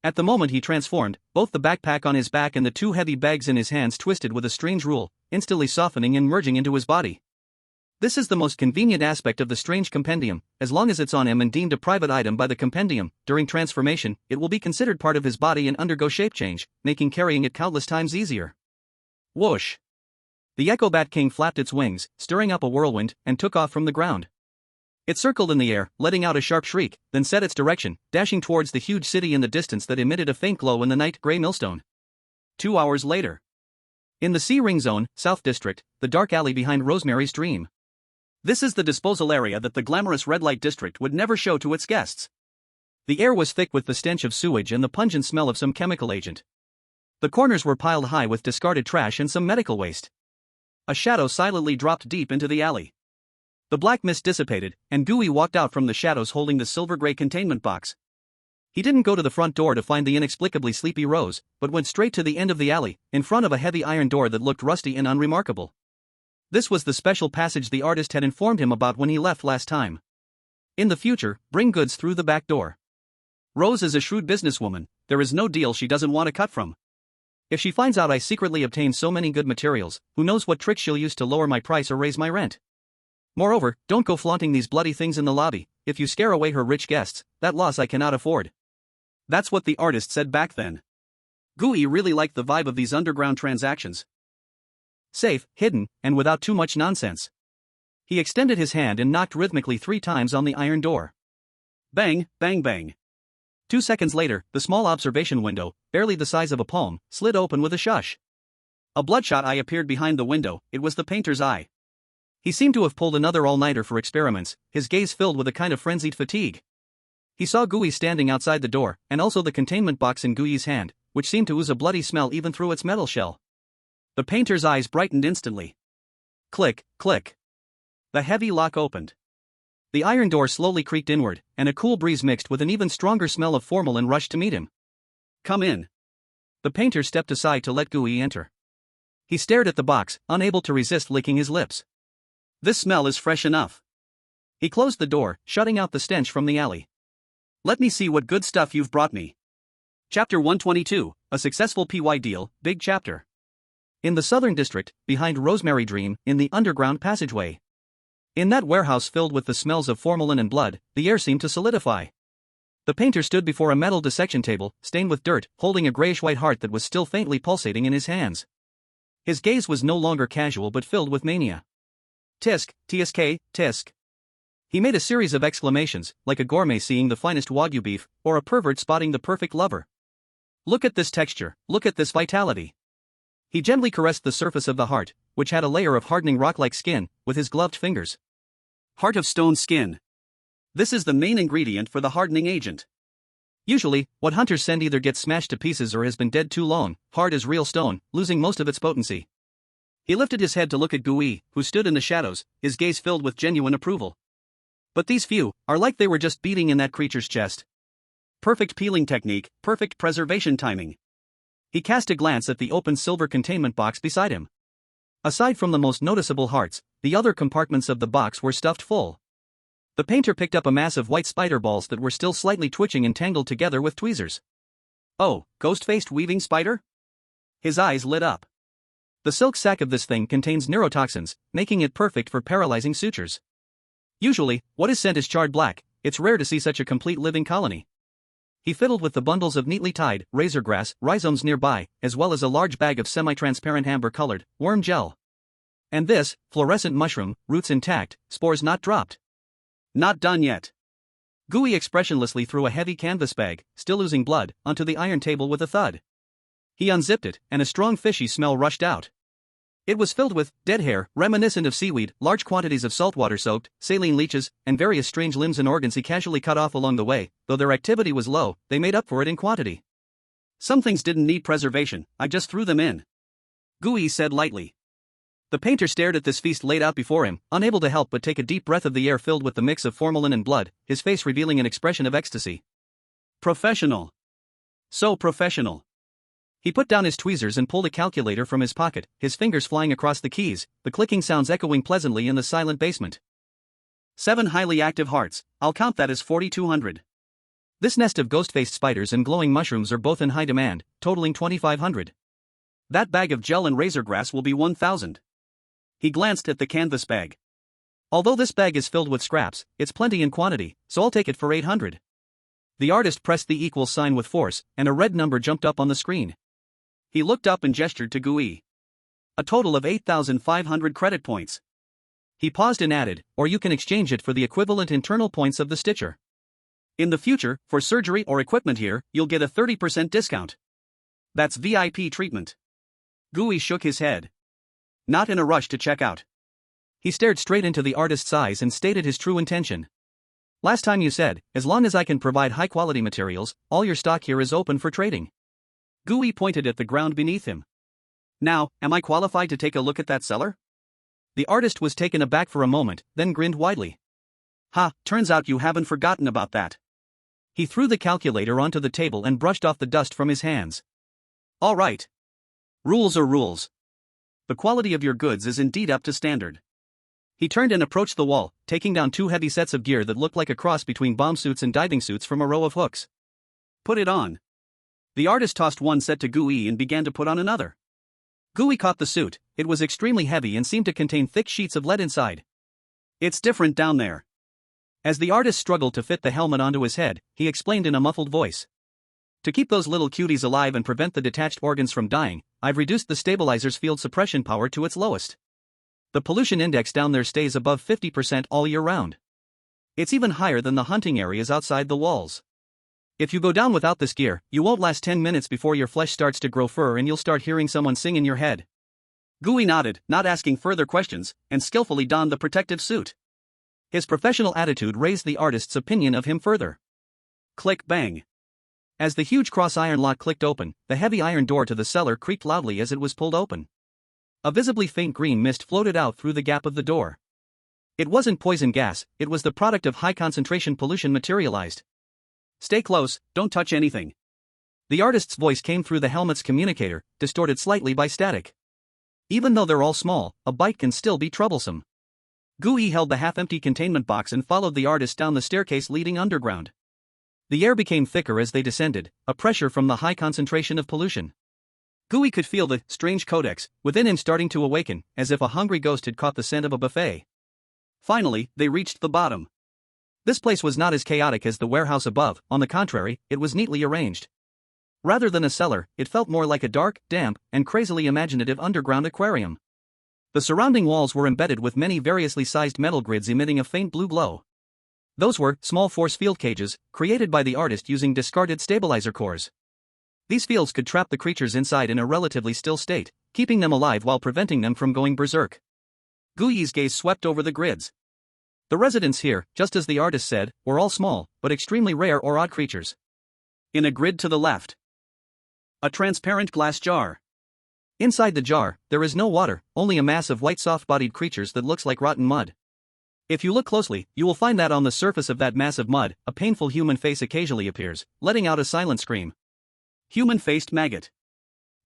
At the moment he transformed, both the backpack on his back and the two heavy bags in his hands twisted with a strange rule, instantly softening and merging into his body. This is the most convenient aspect of the strange compendium. As long as it's on him and deemed a private item by the compendium, during transformation, it will be considered part of his body and undergo shape change, making carrying it countless times easier. Whoosh! The Echo Bat King flapped its wings, stirring up a whirlwind, and took off from the ground. It circled in the air, letting out a sharp shriek, then set its direction, dashing towards the huge city in the distance that emitted a faint glow in the night gray millstone. 2 hours later. In the C-Ring Zone, South District, the dark alley behind Rosemary's Dream. This is the disposal area that the glamorous red light district would never show to its guests. The air was thick with the stench of sewage and the pungent smell of some chemical agent. The corners were piled high with discarded trash and some medical waste. A shadow silently dropped deep into the alley. The black mist dissipated, and Gui walked out from the shadows holding the silver-gray containment box. He didn't go to the front door to find the inexplicably sleepy Rose, but went straight to the end of the alley, in front of a heavy iron door that looked rusty and unremarkable. This was the special passage the artist had informed him about when he left last time. In the future, bring goods through the back door. Rose is a shrewd businesswoman, there is no deal she doesn't want to cut from. If she finds out I secretly obtained so many good materials, who knows what tricks she'll use to lower my price or raise my rent. Moreover, don't go flaunting these bloody things in the lobby. If you scare away her rich guests, that loss I cannot afford. That's what the artist said back then. Gui really liked the vibe of these underground transactions. Safe, hidden, and without too much nonsense. He extended his hand and knocked rhythmically 3 times on the iron door. Bang, bang, bang. 2 seconds later, the small observation window, barely the size of a palm, slid open with a shush. A bloodshot eye appeared behind the window. It was the painter's eye. He seemed to have pulled another all-nighter for experiments, his gaze filled with a kind of frenzied fatigue. He saw Gui standing outside the door, and also the containment box in Gui's hand, which seemed to ooze a bloody smell even through its metal shell. The painter's eyes brightened instantly. Click, click. The heavy lock opened. The iron door slowly creaked inward, and a cool breeze mixed with an even stronger smell of formalin rushed to meet him. Come in. The painter stepped aside to let Gui enter. He stared at the box, unable to resist licking his lips. This smell is fresh enough. He closed the door, shutting out the stench from the alley. Let me see what good stuff you've brought me. Chapter 122, A Successful PY Deal, Big Chapter. In the Southern District, behind Rosemary Dream, in the underground passageway. In that warehouse filled with the smells of formalin and blood, the air seemed to solidify. The painter stood before a metal dissection table, stained with dirt, holding a grayish-white heart that was still faintly pulsating in his hands. His gaze was no longer casual but filled with mania. Tisk, tsk, tisk. He made a series of exclamations, like a gourmet seeing the finest wagyu beef, or a pervert spotting the perfect lover. Look at this texture, look at this vitality. He gently caressed the surface of the heart, which had a layer of hardening rock-like skin, with his gloved fingers. Heart of stone skin. This is the main ingredient for the hardening agent. Usually, what hunters send either gets smashed to pieces or has been dead too long, hard as real stone, losing most of its potency. He lifted his head to look at Gui, who stood in the shadows, his gaze filled with genuine approval. But these few are like they were just beating in that creature's chest. Perfect peeling technique, perfect preservation timing. He cast a glance at the open silver containment box beside him. Aside from the most noticeable hearts, the other compartments of the box were stuffed full. The painter picked up a mass of white spider balls that were still slightly twitching and tangled together with tweezers. Oh, ghost-faced weaving spider? His eyes lit up. The silk sac of this thing contains neurotoxins, making it perfect for paralyzing sutures. Usually, what is sent is charred black. It's rare to see such a complete living colony. He fiddled with the bundles of neatly tied razor grass rhizomes nearby, as well as a large bag of semi-transparent amber-colored worm gel. And this, fluorescent mushroom, roots intact, spores not dropped. Not done yet. Gui expressionlessly threw a heavy canvas bag, still oozing blood, onto the iron table with a thud. He unzipped it, and a strong fishy smell rushed out. It was filled with dead hair, reminiscent of seaweed, large quantities of saltwater-soaked, saline leeches, and various strange limbs and organs he casually cut off along the way. Though their activity was low, they made up for it in quantity. Some things didn't need preservation, I just threw them in. Gui said lightly. The painter stared at this feast laid out before him, unable to help but take a deep breath of the air filled with the mix of formalin and blood, his face revealing an expression of ecstasy. Professional. So professional. He put down his tweezers and pulled a calculator from his pocket, his fingers flying across the keys, the clicking sounds echoing pleasantly in the silent basement. 7 highly active hearts, I'll count that as 4,200. This nest of ghost-faced spiders and glowing mushrooms are both in high demand, totaling 2,500. That bag of gel and razor grass will be 1,000. He glanced at the canvas bag. Although this bag is filled with scraps, it's plenty in quantity, so I'll take it for 800. The artist pressed the equal sign with force, and a red number jumped up on the screen. He looked up and gestured to Gui. A total of 8,500 credit points. He paused and added, or you can exchange it for the equivalent internal points of the stitcher. In the future, for surgery or equipment here, you'll get a 30% discount. That's VIP treatment. Gui shook his head. Not in a rush to check out. He stared straight into the artist's eyes and stated his true intention. Last time you said, as long as I can provide high-quality materials, all your stock here is open for trading. Gui pointed at the ground beneath him. Now, am I qualified to take a look at that cellar? The artist was taken aback for a moment, then grinned widely. Ha, turns out you haven't forgotten about that. He threw the calculator onto the table and brushed off the dust from his hands. All right. Rules are rules. The quality of your goods is indeed up to standard. He turned and approached the wall, taking down 2 heavy sets of gear that looked like a cross between bomb suits and diving suits from a row of hooks. Put it on. The artist tossed one set to Gui and began to put on another. Gui caught the suit. It was extremely heavy and seemed to contain thick sheets of lead inside. It's different down there. As the artist struggled to fit the helmet onto his head, he explained in a muffled voice. To keep those little cuties alive and prevent the detached organs from dying, I've reduced the stabilizer's field suppression power to its lowest. The pollution index down there stays above 50% all year round. It's even higher than the hunting areas outside the walls. If you go down without this gear, you won't last 10 minutes before your flesh starts to grow fur and you'll start hearing someone sing in your head. Gui nodded, not asking further questions, and skillfully donned the protective suit. His professional attitude raised the artist's opinion of him further. Click bang. As the huge cross-iron lock clicked open, the heavy iron door to the cellar creaked loudly as it was pulled open. A visibly faint green mist floated out through the gap of the door. It wasn't poison gas, it was the product of high-concentration pollution materialized. Stay close, don't touch anything. The artist's voice came through the helmet's communicator, distorted slightly by static. Even though they're all small, a bite can still be troublesome. Gui held the half-empty containment box and followed the artist down the staircase leading underground. The air became thicker as they descended, a pressure from the high concentration of pollution. Gui could feel the strange codex within him starting to awaken, as if a hungry ghost had caught the scent of a buffet. Finally, they reached the bottom. This place was not as chaotic as the warehouse above, on the contrary, it was neatly arranged. Rather than a cellar, it felt more like a dark, damp, and crazily imaginative underground aquarium. The surrounding walls were embedded with many variously sized metal grids emitting a faint blue glow. Those were small force field cages, created by the artist using discarded stabilizer cores. These fields could trap the creatures inside in a relatively still state, keeping them alive while preventing them from going berserk. Gui's gaze swept over the grids. The residents here, just as the artist said, were all small, but extremely rare or odd creatures. In a grid to the left, a transparent glass jar. Inside the jar, there is no water, only a mass of white soft-bodied creatures that looks like rotten mud. If you look closely, you will find that on the surface of that mass of mud, a painful human face occasionally appears, letting out a silent scream. Human-faced maggot.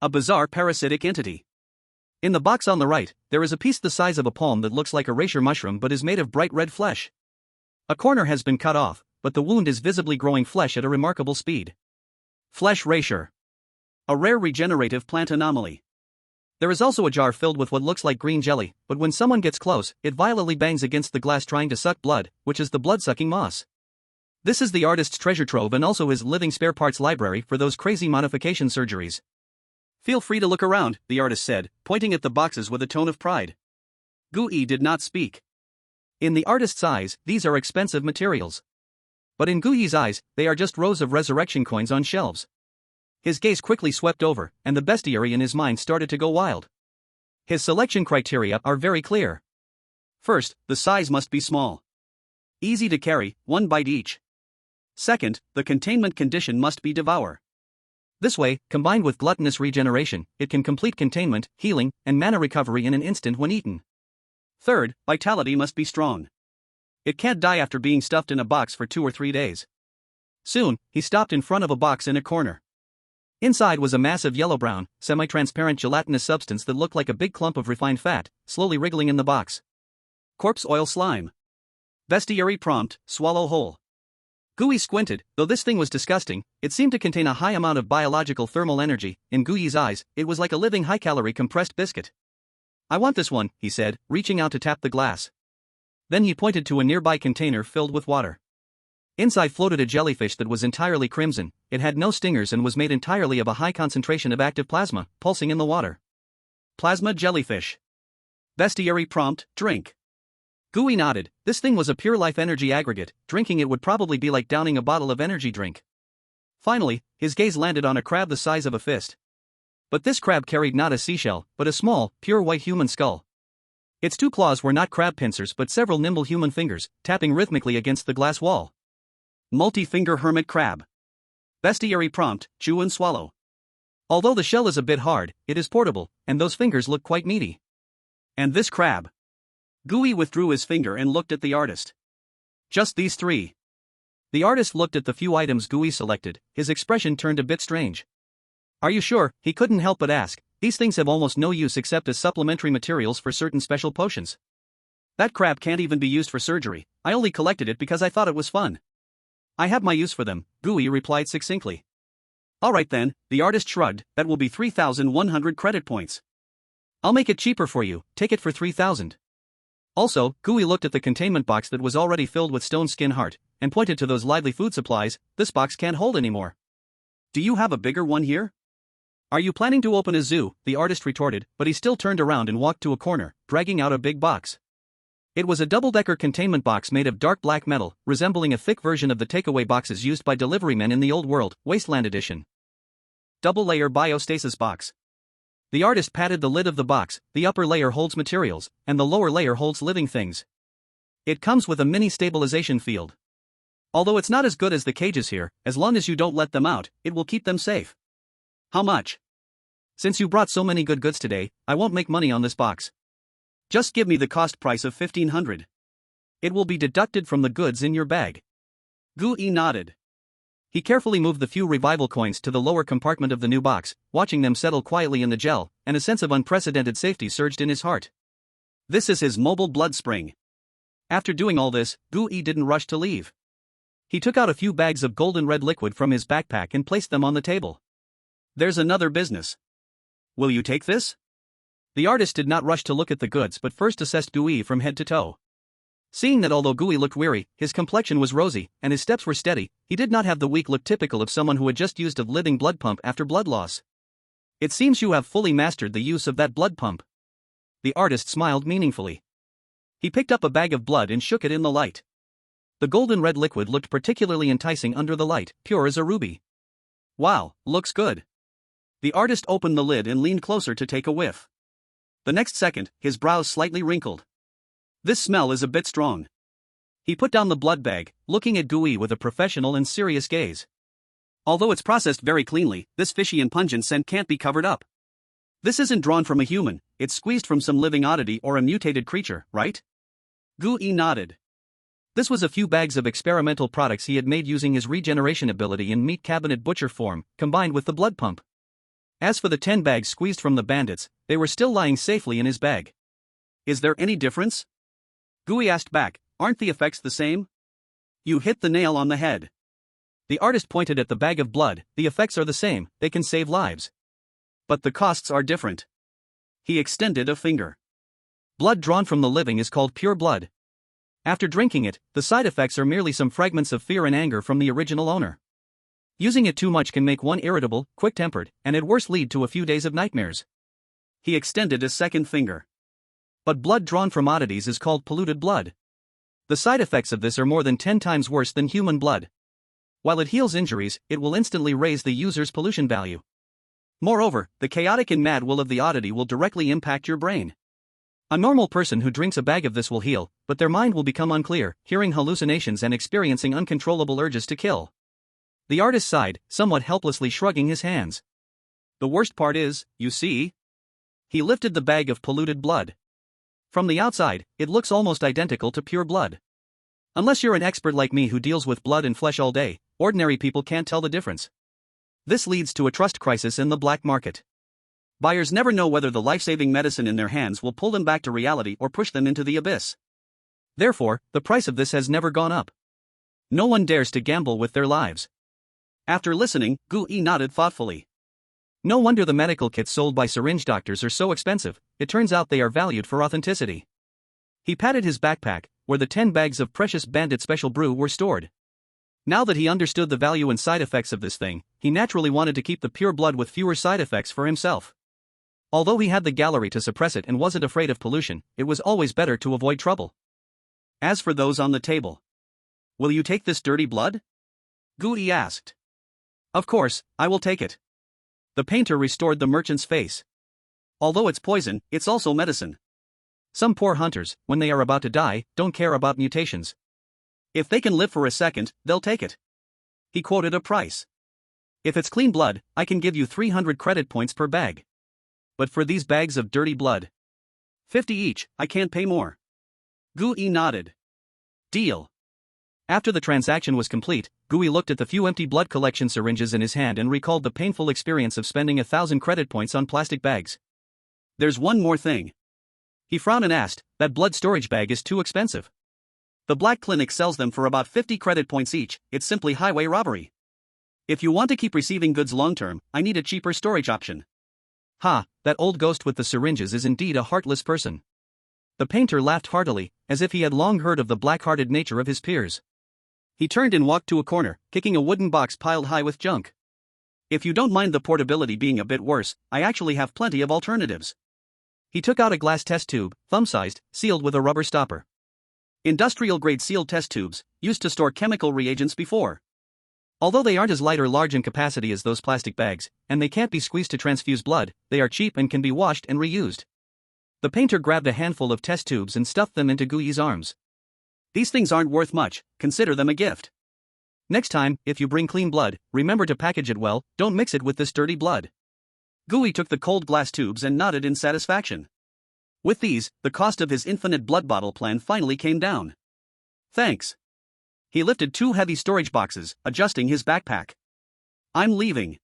A bizarre parasitic entity. In the box on the right, there is a piece the size of a palm that looks like a reishi mushroom but is made of bright red flesh. A corner has been cut off, but the wound is visibly growing flesh at a remarkable speed. Flesh reishi. A rare regenerative plant anomaly. There is also a jar filled with what looks like green jelly, but when someone gets close, it violently bangs against the glass trying to suck blood, which is the blood-sucking moss. This is the artist's treasure trove and also his living spare parts library for those crazy modification surgeries. Feel free to look around, the artist said, pointing at the boxes with a tone of pride. Gui did not speak. In the artist's eyes, these are expensive materials. But in Gui's eyes, they are just rows of resurrection coins on shelves. His gaze quickly swept over, and the bestiary in his mind started to go wild. His selection criteria are very clear. First, the size must be small. Easy to carry, 1 bite each. Second, the containment condition must be devour. This way, combined with gluttonous regeneration, it can complete containment, healing, and mana recovery in an instant when eaten. Third, vitality must be strong. It can't die after being stuffed in a box for 2 or 3 days. Soon, he stopped in front of a box in a corner. Inside was a massive yellow-brown, semi-transparent gelatinous substance that looked like a big clump of refined fat, slowly wriggling in the box. Corpse oil slime. Bestiary prompt, swallow whole. Gooey squinted. Though this thing was disgusting, it seemed to contain a high amount of biological thermal energy. In Gooey's eyes, it was like a living high-calorie compressed biscuit. I want this one, he said, reaching out to tap the glass. Then he pointed to a nearby container filled with water. Inside floated a jellyfish that was entirely crimson. It had no stingers and was made entirely of a high concentration of active plasma, pulsing in the water. Plasma jellyfish. Bestiary prompt, drink. Gooey nodded. This thing was a pure life energy aggregate. Drinking it would probably be like downing a bottle of energy drink. Finally, his gaze landed on a crab the size of a fist. But this crab carried not a seashell, but a small, pure white human skull. Its 2 claws were not crab pincers but several nimble human fingers, tapping rhythmically against the glass wall. Multi-finger hermit crab. Bestiary prompt, chew and swallow. Although the shell is a bit hard, it is portable, and those fingers look quite meaty. And this crab. Gooey withdrew his finger and looked at the artist. Just these 3. The artist looked at the few items Gooey selected. His expression turned a bit strange. Are you sure? He couldn't help but ask. These things have almost no use except as supplementary materials for certain special potions. That crab can't even be used for surgery. I only collected it because I thought it was fun. I have my use for them, Gooey replied succinctly. Alright then, the artist shrugged. That will be 3,100 credit points. I'll make it cheaper for you, take it for 3,000. Also, Gooey looked at the containment box that was already filled with stone skin heart, and pointed to those lively food supplies. This box can't hold anymore. Do you have a bigger one here? Are you planning to open a zoo? The artist retorted, but he still turned around and walked to a corner, dragging out a big box. It was a double-decker containment box made of dark black metal, resembling a thick version of the takeaway boxes used by delivery men in the old world, Wasteland Edition. Double-layer biostasis box. The artist patted the lid of the box. The upper layer holds materials, and the lower layer holds living things. It comes with a mini stabilization field. Although it's not as good as the cages here, as long as you don't let them out, it will keep them safe. How much? Since you brought so many good goods today, I won't make money on this box. Just give me the cost price of 1,500. It will be deducted from the goods in your bag. Gooey nodded. He carefully moved the few revival coins to the lower compartment of the new box, watching them settle quietly in the gel, and a sense of unprecedented safety surged in his heart. This is his mobile blood spring. After doing all this, Gooey didn't rush to leave. He took out a few bags of golden red liquid from his backpack and placed them on the table. There's another business. Will you take this? The artist did not rush to look at the goods but first assessed Gooey from head to toe. Seeing that although Gooey looked weary, his complexion was rosy, and his steps were steady, he did not have the weak look typical of someone who had just used a living blood pump after blood loss. It seems you have fully mastered the use of that blood pump. The artist smiled meaningfully. He picked up a bag of blood and shook it in the light. The golden red liquid looked particularly enticing under the light, pure as a ruby. Wow, looks good. The artist opened the lid and leaned closer to take a whiff. The next second, his brows slightly wrinkled. This smell is a bit strong. He put down the blood bag, looking at Gooey with a professional and serious gaze. Although it's processed very cleanly, this fishy and pungent scent can't be covered up. This isn't drawn from a human, it's squeezed from some living oddity or a mutated creature, right? Gooey nodded. This was a few bags of experimental products he had made using his regeneration ability in meat cabinet butcher form, combined with the blood pump. As for the 10 bags squeezed from the bandits, they were still lying safely in his bag. Is there any difference? Gooey asked back, aren't the effects the same? You hit the nail on the head. The artist pointed at the bag of blood. The effects are the same, they can save lives. But the costs are different. He extended a finger. Blood drawn from the living is called pure blood. After drinking it, the side effects are merely some fragments of fear and anger from the original owner. Using it too much can make one irritable, quick-tempered, and at worst lead to a few days of nightmares. He extended a second finger. But blood drawn from oddities is called polluted blood. The side effects of this are more than 10 times worse than human blood. While it heals injuries, it will instantly raise the user's pollution value. Moreover, the chaotic and mad will of the oddity will directly impact your brain. A normal person who drinks a bag of this will heal, but their mind will become unclear, hearing hallucinations and experiencing uncontrollable urges to kill. The artist sighed, somewhat helplessly shrugging his hands. The worst part is, you see? He lifted the bag of polluted blood. From the outside, it looks almost identical to pure blood. Unless you're an expert like me who deals with blood and flesh all day, ordinary people can't tell the difference. This leads to a trust crisis in the black market. Buyers never know whether the life-saving medicine in their hands will pull them back to reality or push them into the abyss. Therefore, the price of this has never gone up. No one dares to gamble with their lives. After listening, Gu-yi nodded thoughtfully. No wonder the medical kits sold by syringe doctors are so expensive, it turns out they are valued for authenticity. He patted his backpack, where the 10 bags of precious bandit special brew were stored. Now that he understood the value and side effects of this thing, he naturally wanted to keep the pure blood with fewer side effects for himself. Although he had the gallery to suppress it and wasn't afraid of pollution, it was always better to avoid trouble. As for those on the table, will you take this dirty blood? Gu-yi asked. Of course, I will take it. The painter restored the merchant's face. Although it's poison, it's also medicine. Some poor hunters, when they are about to die, don't care about mutations. If they can live for a second, they'll take it. He quoted a price. If it's clean blood, I can give you 300 credit points per bag. But for these bags of dirty blood, 50 each, I can't pay more. Gu-yi nodded. Deal. After the transaction was complete, Gu-yi looked at the few empty blood collection syringes in his hand and recalled the painful experience of spending 1,000 credit points on plastic bags. There's one more thing. He frowned and asked, that blood storage bag is too expensive. The Black Clinic sells them for about 50 credit points each, it's simply highway robbery. If you want to keep receiving goods long-term, I need a cheaper storage option. Ha, that old ghost with the syringes is indeed a heartless person. The painter laughed heartily, as if he had long heard of the black-hearted nature of his peers. He turned and walked to a corner, kicking a wooden box piled high with junk. If you don't mind the portability being a bit worse, I actually have plenty of alternatives. He took out a glass test tube, thumb-sized, sealed with a rubber stopper. Industrial-grade sealed test tubes, used to store chemical reagents before. Although they aren't as light or large in capacity as those plastic bags, and they can't be squeezed to transfuse blood, they are cheap and can be washed and reused. The painter grabbed a handful of test tubes and stuffed them into Gu-yi's arms. These things aren't worth much, consider them a gift. Next time, if you bring clean blood, remember to package it well, don't mix it with this dirty blood. Gu-yi took the cold glass tubes and nodded in satisfaction. With these, the cost of his infinite blood bottle plan finally came down. Thanks. He lifted 2 heavy storage boxes, adjusting his backpack. I'm leaving.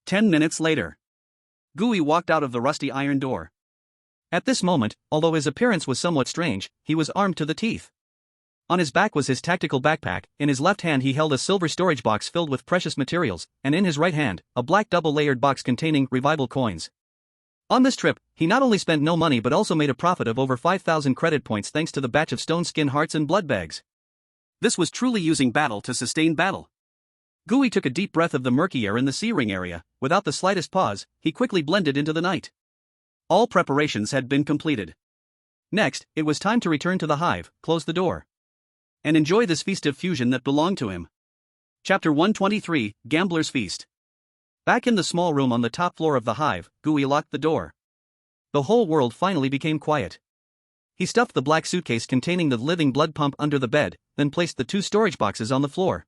10 minutes later. Gu-yi walked out of the rusty iron door. At this moment, although his appearance was somewhat strange, he was armed to the teeth. On his back was his tactical backpack, in his left hand he held a silver storage box filled with precious materials, and in his right hand, a black double-layered box containing revival coins. On this trip, he not only spent no money but also made a profit of over 5,000 credit points thanks to the batch of stone skin hearts and blood bags. This was truly using battle to sustain battle. Gu-yi took a deep breath of the murky air in the sea ring area. Without the slightest pause, he quickly blended into the night. All preparations had been completed. Next, it was time to return to the hive, close the door, and enjoy this festive fusion that belonged to him. Chapter 123, Gambler's Feast. Back in the small room on the top floor of the hive, Gu-yi locked the door. The whole world finally became quiet. He stuffed the black suitcase containing the living blood pump under the bed, then placed the 2 storage boxes on the floor.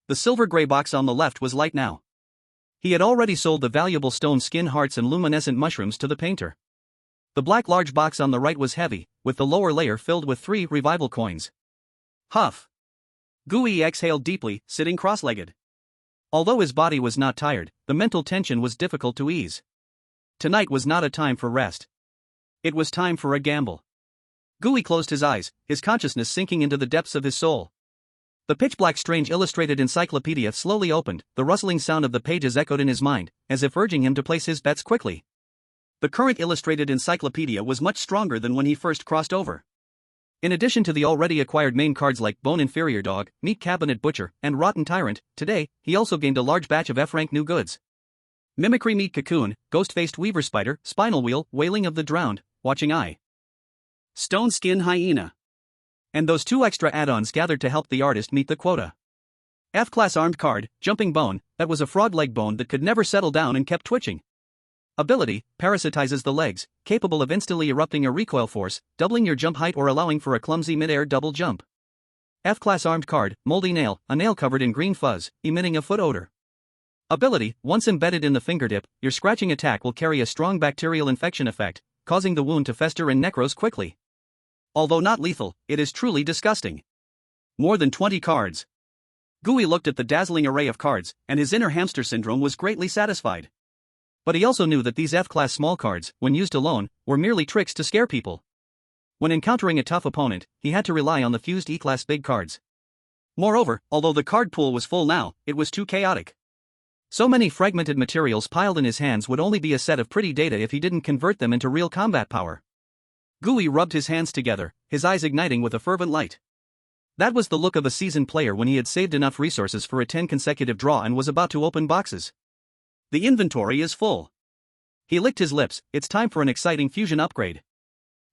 The silver-gray box on the left was light now. He had already sold the valuable stone skin hearts and luminescent mushrooms to the painter. The black large box on the right was heavy, with the lower layer filled with 3 revival coins. Huff. Gu-yi exhaled deeply, sitting cross-legged. Although his body was not tired, the mental tension was difficult to ease. Tonight was not a time for rest. It was time for a gamble. Gu-yi closed his eyes, his consciousness sinking into the depths of his soul. The pitch-black strange illustrated encyclopedia slowly opened, the rustling sound of the pages echoed in his mind, as if urging him to place his bets quickly. The current illustrated encyclopedia was much stronger than when he first crossed over. In addition to the already acquired main cards like Bone Inferior Dog, Meat Cabinet Butcher, and Rotten Tyrant, today, he also gained a large batch of F-rank new goods. Mimicry Meat Cocoon, Ghost-Faced Weaver Spider, Spinal Wheel, Wailing of the Drowned, Watching Eye, Stone Skin Hyena. And those 2 extra add-ons gathered to help the artist meet the quota. F-class armed card, Jumping Bone, that was a frog-leg bone that could never settle down and kept twitching. Ability, parasitizes the legs, capable of instantly erupting a recoil force, doubling your jump height or allowing for a clumsy mid-air double jump. F-class armed card, moldy nail, a nail covered in green fuzz, emitting a foot odor. Ability, once embedded in the fingertip, your scratching attack will carry a strong bacterial infection effect, causing the wound to fester and necrose quickly. Although not lethal, it is truly disgusting. More than 20 cards. Gooey looked at the dazzling array of cards, and his inner hamster syndrome was greatly satisfied. But he also knew that these F-class small cards, when used alone, were merely tricks to scare people. When encountering a tough opponent, he had to rely on the fused E-class big cards. Moreover, although the card pool was full now, it was too chaotic. So many fragmented materials piled in his hands would only be a set of pretty data if he didn't convert them into real combat power. Gooey rubbed his hands together, his eyes igniting with a fervent light. That was the look of a seasoned player when he had saved enough resources for a 10 consecutive draw and was about to open boxes. The inventory is full. He licked his lips, it's time for an exciting fusion upgrade.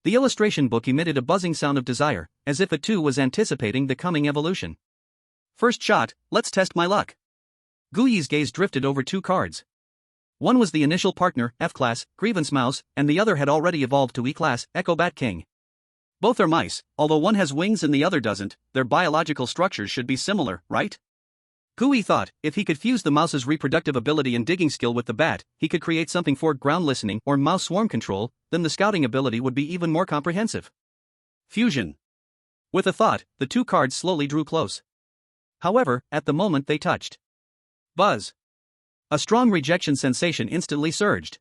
The illustration book emitted a buzzing sound of desire, as if it too was anticipating the coming evolution. First shot, let's test my luck. Gooey's gaze drifted over 2 cards. One was the initial partner, F-class, Grievance Mouse, and the other had already evolved to E-class, Echo Bat King. Both are mice, although one has wings and the other doesn't, their biological structures should be similar, right? Gooey thought, if he could fuse the mouse's reproductive ability and digging skill with the bat, he could create something for ground listening or mouse swarm control, then the scouting ability would be even more comprehensive. Fusion. With a thought, the 2 cards slowly drew close. However, at the moment they touched. Buzz. A strong rejection sensation instantly surged.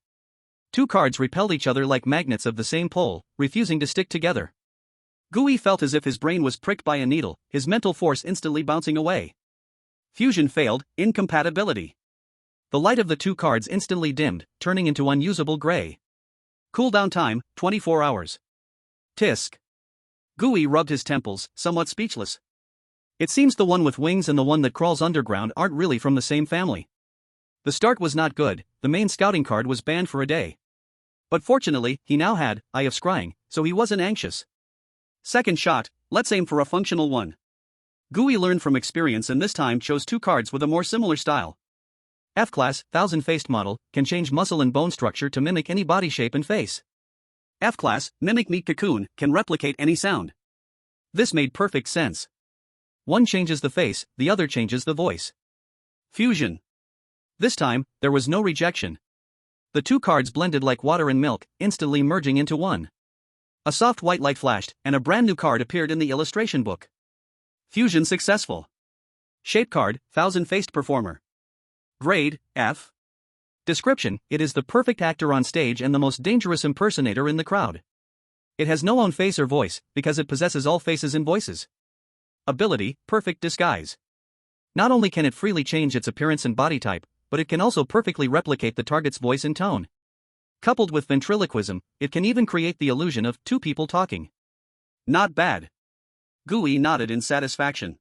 2 cards repelled each other like magnets of the same pole, refusing to stick together. Gooey felt as if his brain was pricked by a needle, his mental force instantly bouncing away. Fusion failed, incompatibility. The light of the 2 cards instantly dimmed, turning into unusable gray. Cooldown time, 24 hours. Tisk. Gooey rubbed his temples, somewhat speechless. It seems the one with wings and the one that crawls underground aren't really from the same family. The start was not good, the main scouting card was banned for a day. But fortunately, he now had Eye of Scrying, so he wasn't anxious. Second shot, let's aim for a functional one. Gooey learned from experience and this time chose 2 cards with a more similar style. F-class, thousand-faced model, can change muscle and bone structure to mimic any body shape and face. F-class, mimic meat cocoon, can replicate any sound. This made perfect sense. One changes the face, the other changes the voice. Fusion. This time, there was no rejection. The 2 cards blended like water and milk, instantly merging into one. A soft white light flashed, and a brand new card appeared in the illustration book. Fusion successful. Shape card, thousand-faced performer. Grade, F. Description, it is the perfect actor on stage and the most dangerous impersonator in the crowd. It has no own face or voice, because it possesses all faces and voices. Ability, perfect disguise. Not only can it freely change its appearance and body type, but it can also perfectly replicate the target's voice and tone. Coupled with ventriloquism, it can even create the illusion of 2 people talking. Not bad. Gooey nodded in satisfaction.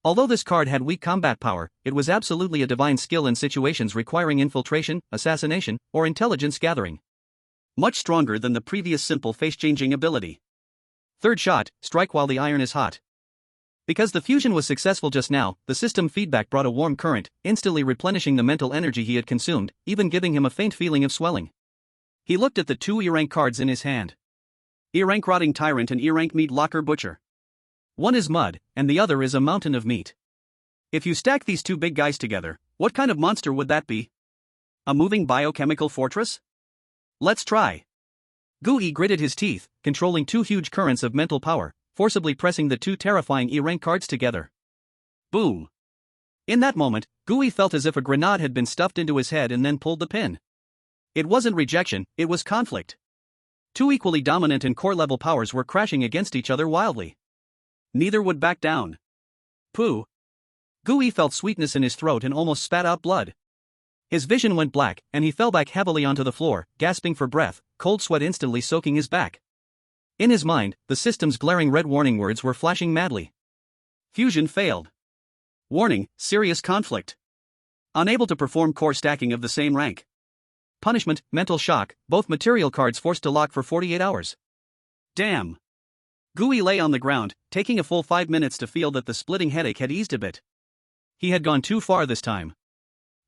Although this card had weak combat power, it was absolutely a divine skill in situations requiring infiltration, assassination, or intelligence gathering. Much stronger than the previous simple face-changing ability. Third shot, strike while the iron is hot. Because the fusion was successful just now, the system feedback brought a warm current, instantly replenishing the mental energy he had consumed, even giving him a faint feeling of swelling. He looked at the 2 E-rank cards in his hand. E-rank Rotting Tyrant and E-rank Meat Locker Butcher. One is mud, and the other is a mountain of meat. If you stack these 2 big guys together, what kind of monster would that be? A moving biochemical fortress? Let's try. Gooey gritted his teeth, controlling 2 huge currents of mental power, forcibly pressing the 2 terrifying E-rank cards together. Boom. In that moment, Gooey felt as if a grenade had been stuffed into his head and then pulled the pin. It wasn't rejection, it was conflict. 2 equally dominant and core-level powers were crashing against each other wildly. Neither would back down. Pooh. Gooey felt sweetness in his throat and almost spat out blood. His vision went black, and he fell back heavily onto the floor, gasping for breath, cold sweat instantly soaking his back. In his mind, the system's glaring red warning words were flashing madly. Fusion failed. Warning, serious conflict. Unable to perform core stacking of the same rank. Punishment, mental shock, both material cards forced to lock for 48 hours. Damn. Gooey lay on the ground, taking a full 5 minutes to feel that the splitting headache had eased a bit. He had gone too far this time.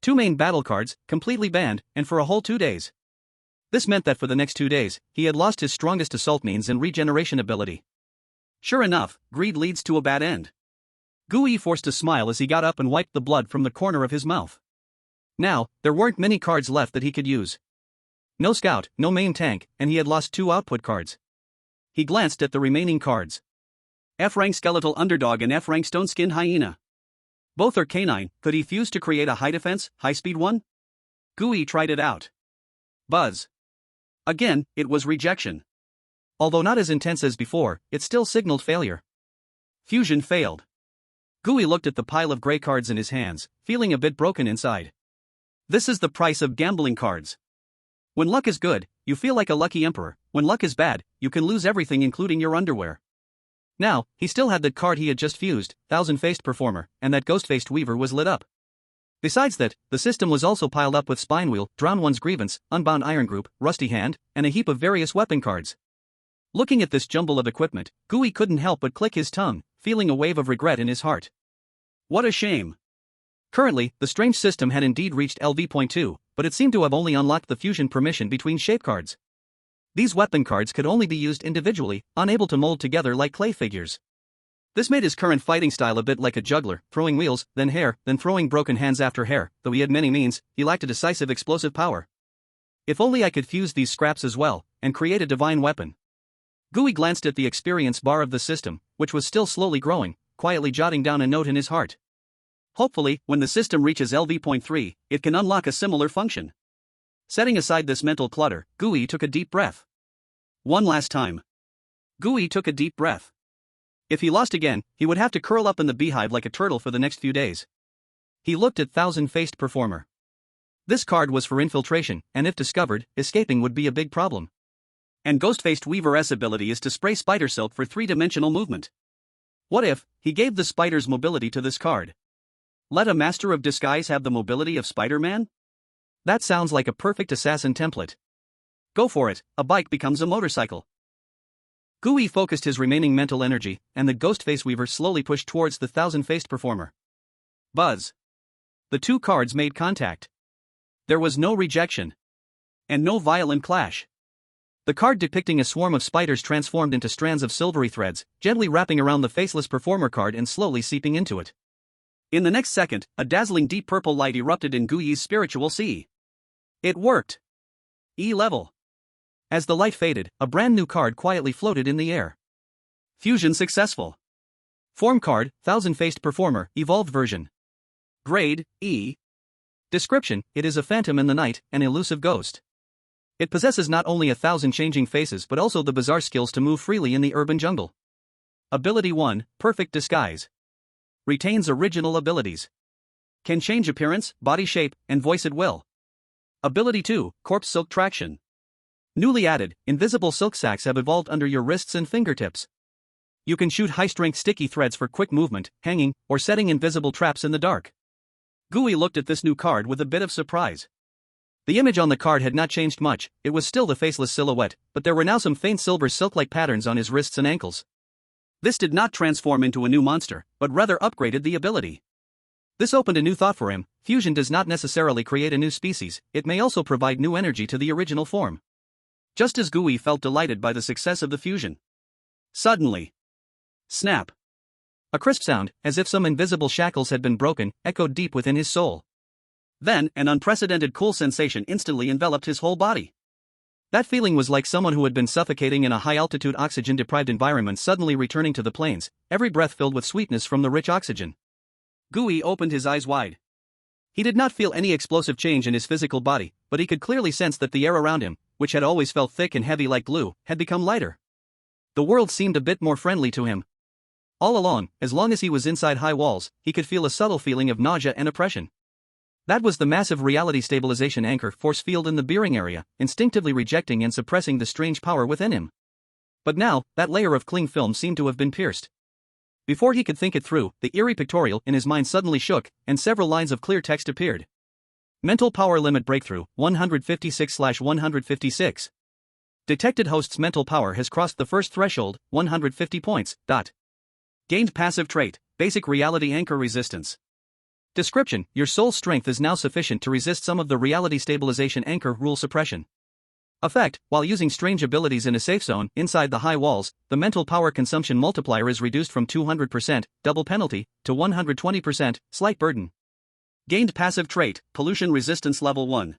2 main battle cards, completely banned, and for a whole 2 days. This meant that for the next 2 days, he had lost his strongest assault means and regeneration ability. Sure enough, greed leads to a bad end. Gui forced a smile as he got up and wiped the blood from the corner of his mouth. Now, there weren't many cards left that he could use. No scout, no main tank, and he had lost 2 output cards. He glanced at the remaining cards. F-rank skeletal underdog and F-rank stone-skinned hyena. Both are canine. Could he fuse to create a high defense, high speed one? Gui tried it out. Buzz. Again, it was rejection. Although not as intense as before, it still signaled failure. Fusion failed. Gui looked at the pile of gray cards in his hands, feeling a bit broken inside. This is the price of gambling cards. When luck is good, you feel like a lucky emperor. When luck is bad, you can lose everything including your underwear. Now, he still had that card he had just fused, Thousand-Faced Performer, and that Ghost-Faced Weaver was lit up. Besides that, the system was also piled up with Spinewheel, Drown One's Grievance, Unbound Iron Group, Rusty Hand, and a heap of various weapon cards. Looking at this jumble of equipment, Gui couldn't help but click his tongue, feeling a wave of regret in his heart. What a shame. Currently, the strange system had indeed reached LV.2, but it seemed to have only unlocked the fusion permission between shape cards. These weapon cards could only be used individually, unable to mold together like clay figures. This made his current fighting style a bit like a juggler, throwing wheels, then hair, then throwing broken hands after hair. Though he had many means, he lacked a decisive explosive power. If only I could fuse these scraps as well, and create a divine weapon. Gui glanced at the experience bar of the system, which was still slowly growing, quietly jotting down a note in his heart. Hopefully, when the system reaches LV.3, it can unlock a similar function. Setting aside this mental clutter, Gui took a deep breath. One last time. Gui took a deep breath. If he lost again, he would have to curl up in the beehive like a turtle for the next few days. He looked at Thousand-Faced Performer. This card was for infiltration, and if discovered, escaping would be a big problem. And Ghost-Faced Weaver's ability is to spray spider silk for 3-dimensional movement. What if he gave the spider's mobility to this card? Let a Master of Disguise have the mobility of Spider-Man? That sounds like a perfect assassin template. Go for it, a bike becomes a motorcycle. Gui focused his remaining mental energy, and the Ghost-Faced Weaver slowly pushed towards the Thousand-Faced Performer. Buzz. The 2 cards made contact. There was no rejection. And no violent clash. The card depicting a swarm of spiders transformed into strands of silvery threads, gently wrapping around the Faceless Performer card and slowly seeping into it. In the next second, a dazzling deep purple light erupted in Gui's spiritual sea. It worked. E-level. As the light faded, a brand new card quietly floated in the air. Fusion successful. Form card, Thousand-Faced Performer, Evolved version. Grade, E. Description: it is a phantom in the night, an elusive ghost. It possesses not only 1,000 changing faces but also the bizarre skills to move freely in the urban jungle. Ability 1, Perfect Disguise. Retains original abilities. Can change appearance, body shape, and voice at will. Ability 2, Corpse Silk Traction. Newly added, invisible silk sacks have evolved under your wrists and fingertips. You can shoot high-strength sticky threads for quick movement, hanging, or setting invisible traps in the dark. Gui looked at this new card with a bit of surprise. The image on the card had not changed much, it was still the faceless silhouette, but there were now some faint silver silk-like patterns on his wrists and ankles. This did not transform into a new monster, but rather upgraded the ability. This opened a new thought for him: fusion does not necessarily create a new species, it may also provide new energy to the original form. Just as Gui felt delighted by the success of the fusion. Suddenly. Snap. A crisp sound, as if some invisible shackles had been broken, echoed deep within his soul. Then, an unprecedented cool sensation instantly enveloped his whole body. That feeling was like someone who had been suffocating in a high-altitude oxygen-deprived environment suddenly returning to the plains, every breath filled with sweetness from the rich oxygen. Gui opened his eyes wide. He did not feel any explosive change in his physical body, but he could clearly sense that the air around him, which had always felt thick and heavy like glue, had become lighter. The world seemed a bit more friendly to him. All along, as long as he was inside high walls, he could feel a subtle feeling of nausea and oppression. That was the massive reality stabilization anchor force field in the bearing area, instinctively rejecting and suppressing the strange power within him. But now, that layer of cling film seemed to have been pierced. Before he could think it through, the eerie pictorial in his mind suddenly shook, and several lines of clear text appeared. Mental power limit breakthrough, 156/156. Detected host's mental power has crossed the first threshold, 150 points. Gained passive trait, basic reality anchor resistance. Description: your soul strength is now sufficient to resist some of the reality stabilization anchor rule suppression. Effect: while using strange abilities in a safe zone inside the high walls, the mental power consumption multiplier is reduced from 200%, double penalty, to 120%, slight burden. Gained passive trait, pollution resistance level 1.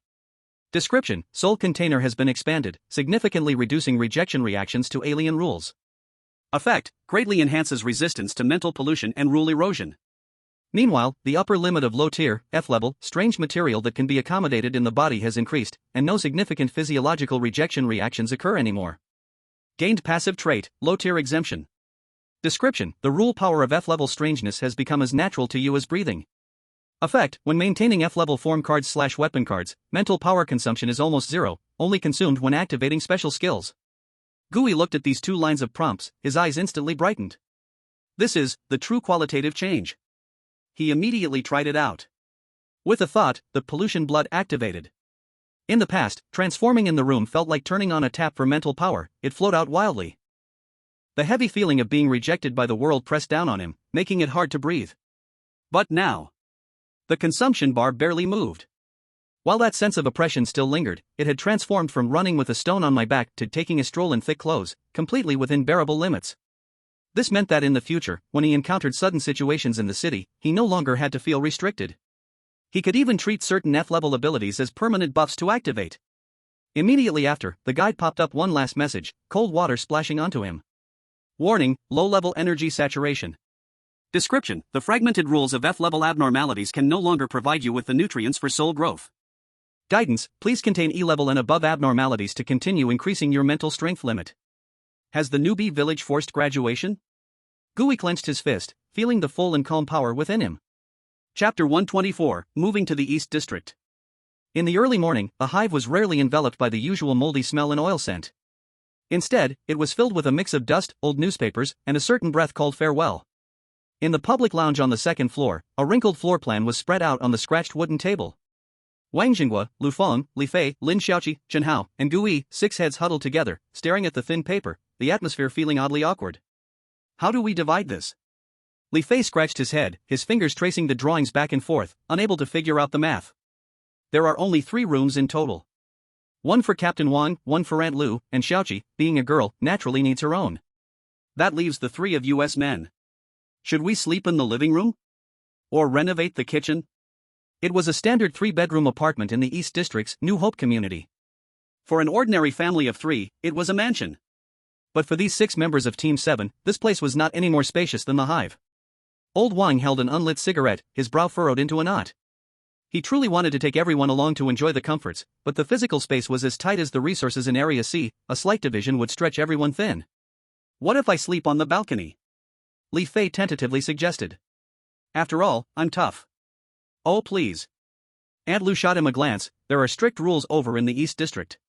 Description: soul container has been expanded, significantly reducing rejection reactions to alien rules. Effect: greatly enhances resistance to mental pollution and rule erosion. Meanwhile, the upper limit of low-tier, F-level, strange material that can be accommodated in the body has increased, and no significant physiological rejection reactions occur anymore. Gained passive trait, low-tier exemption. Description: the rule power of F-level strangeness has become as natural to you as breathing. Effect: when maintaining F-level form cards/weapon cards, mental power consumption is almost zero, only consumed when activating special skills. Gooey looked at these two lines of prompts, his eyes instantly brightened. This is the true qualitative change. He immediately tried it out. With a thought, the pollution blood activated. In the past, transforming in the room felt like turning on a tap for mental power, it flowed out wildly. The heavy feeling of being rejected by the world pressed down on him, making it hard to breathe. But now, the consumption bar barely moved. While that sense of oppression still lingered, it had transformed from running with a stone on my back to taking a stroll in thick clothes, completely within bearable limits. This meant that in the future, when he encountered sudden situations in the city, he no longer had to feel restricted. He could even treat certain F-level abilities as permanent buffs to activate. Immediately after, the guide popped up one last message, cold water splashing onto him. Warning: low-level energy saturation. Description: the fragmented rules of F-level abnormalities can no longer provide you with the nutrients for soul growth. Guidance: please contain E-level and above abnormalities to continue increasing your mental strength limit. Has the newbie village forced graduation? Gooey clenched his fist, feeling the full and calm power within him. Chapter 124, Moving to the East District. In the early morning, the hive was rarely enveloped by the usual moldy smell and oil scent. Instead, it was filled with a mix of dust, old newspapers, and a certain breath called farewell. In the public lounge on the second floor, a wrinkled floor plan was spread out on the scratched wooden table. Wang Jinghua, Lu Feng, Li Fei, Lin Xiaoqi, Chen Hao, and Gui, 6 heads huddled together, staring at the thin paper, the atmosphere feeling oddly awkward. How do we divide this? Li Fei scratched his head, his fingers tracing the drawings back and forth, unable to figure out the math. There are only 3 rooms in total. One for Captain Wang, one for Aunt Lu, and Xiaoqi, being a girl, naturally needs her own. That leaves the 3 of US men. Should we sleep in the living room? Or renovate the kitchen? It was a standard 3-bedroom apartment in the East District's New Hope community. For an ordinary family of 3, it was a mansion. But for these 6 members of Team 7, this place was not any more spacious than the hive. Old Wang held an unlit cigarette, his brow furrowed into a knot. He truly wanted to take everyone along to enjoy the comforts, but the physical space was as tight as the resources in Area C, a slight division would stretch everyone thin. What if I sleep on the balcony? Li Fei tentatively suggested. After all, I'm tough. Oh please. Aunt Lu shot him a glance. There are strict rules over in the East District.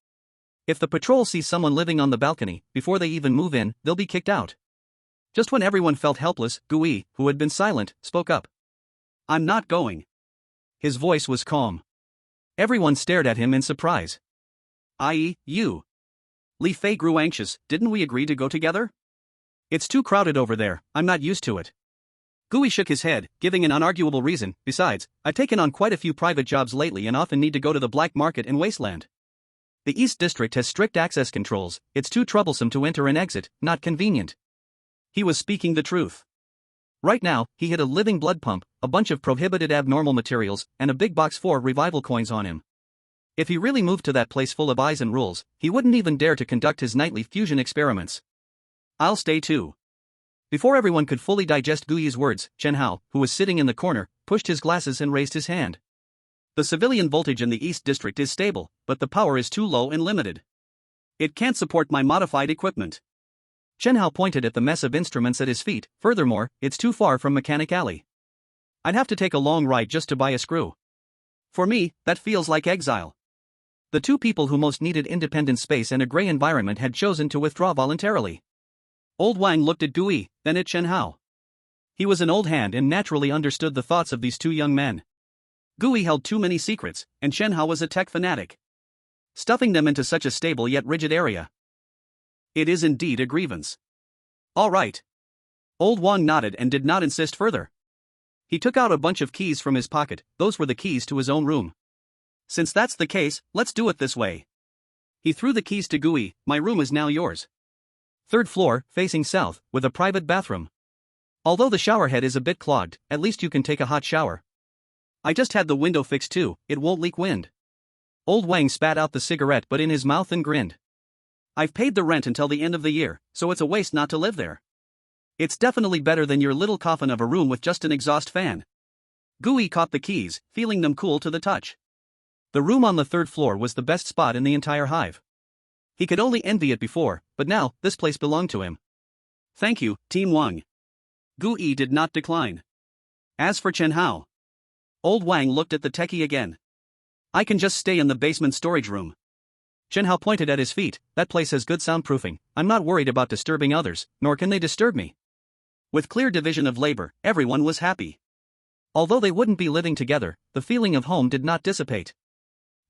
If the patrol sees someone living on the balcony, before they even move in, they'll be kicked out. Just when everyone felt helpless, Gui, who had been silent, spoke up. I'm not going. His voice was calm. Everyone stared at him in surprise. I.e., you. Li Fei grew anxious. Didn't we agree to go together? It's too crowded over there, I'm not used to it. Gui shook his head, giving an unarguable reason. Besides, I've taken on quite a few private jobs lately and often need to go to the black market in Wasteland. The East District has strict access controls. It's too troublesome to enter and exit, not convenient. He was speaking the truth. Right now, he had a living blood pump, a bunch of prohibited abnormal materials, and a big box 4 revival coins on him. If he really moved to that place full of eyes and rules, he wouldn't even dare to conduct his nightly fusion experiments. I'll stay too. Before everyone could fully digest Gui's words, Chen Hao, who was sitting in the corner, pushed his glasses and raised his hand. The civilian voltage in the East District is stable, but the power is too low and limited. It can't support my modified equipment. Chen Hao pointed at the mess of instruments at his feet. Furthermore, it's too far from Mechanic Alley. I'd have to take a long ride just to buy a screw. For me, that feels like exile. The 2 people who most needed independent space and a gray environment had chosen to withdraw voluntarily. Old Wang looked at Gui, then at Chen Hao. He was an old hand and naturally understood the thoughts of these 2 young men. Gui held too many secrets, and Chen Hao was a tech fanatic. Stuffing them into such a stable yet rigid area. It is indeed a grievance. All right. Old Wang nodded and did not insist further. He took out a bunch of keys from his pocket. Those were the keys to his own room. Since that's the case, let's do it this way. He threw the keys to Gooey. My room is now yours. Third floor, facing south, with a private bathroom. Although the shower head is a bit clogged, at least you can take a hot shower. I just had the window fixed too, it won't leak wind. Old Wang spat out the cigarette but in his mouth and grinned. I've paid the rent until the end of the year, so it's a waste not to live there. It's definitely better than your little coffin of a room with just an exhaust fan. Gooey caught the keys, feeling them cool to the touch. The room on the third floor was the best spot in the entire hive. He could only envy it before, but now, this place belonged to him. Thank you, Team Wang. Gooey did not decline. As for Chen Hao, Old Wang looked at the techie again. I can just stay in the basement storage room. Chen Hao pointed at his feet. That place has good soundproofing. I'm not worried about disturbing others, nor can they disturb me. With clear division of labor, everyone was happy. Although they wouldn't be living together, the feeling of home did not dissipate.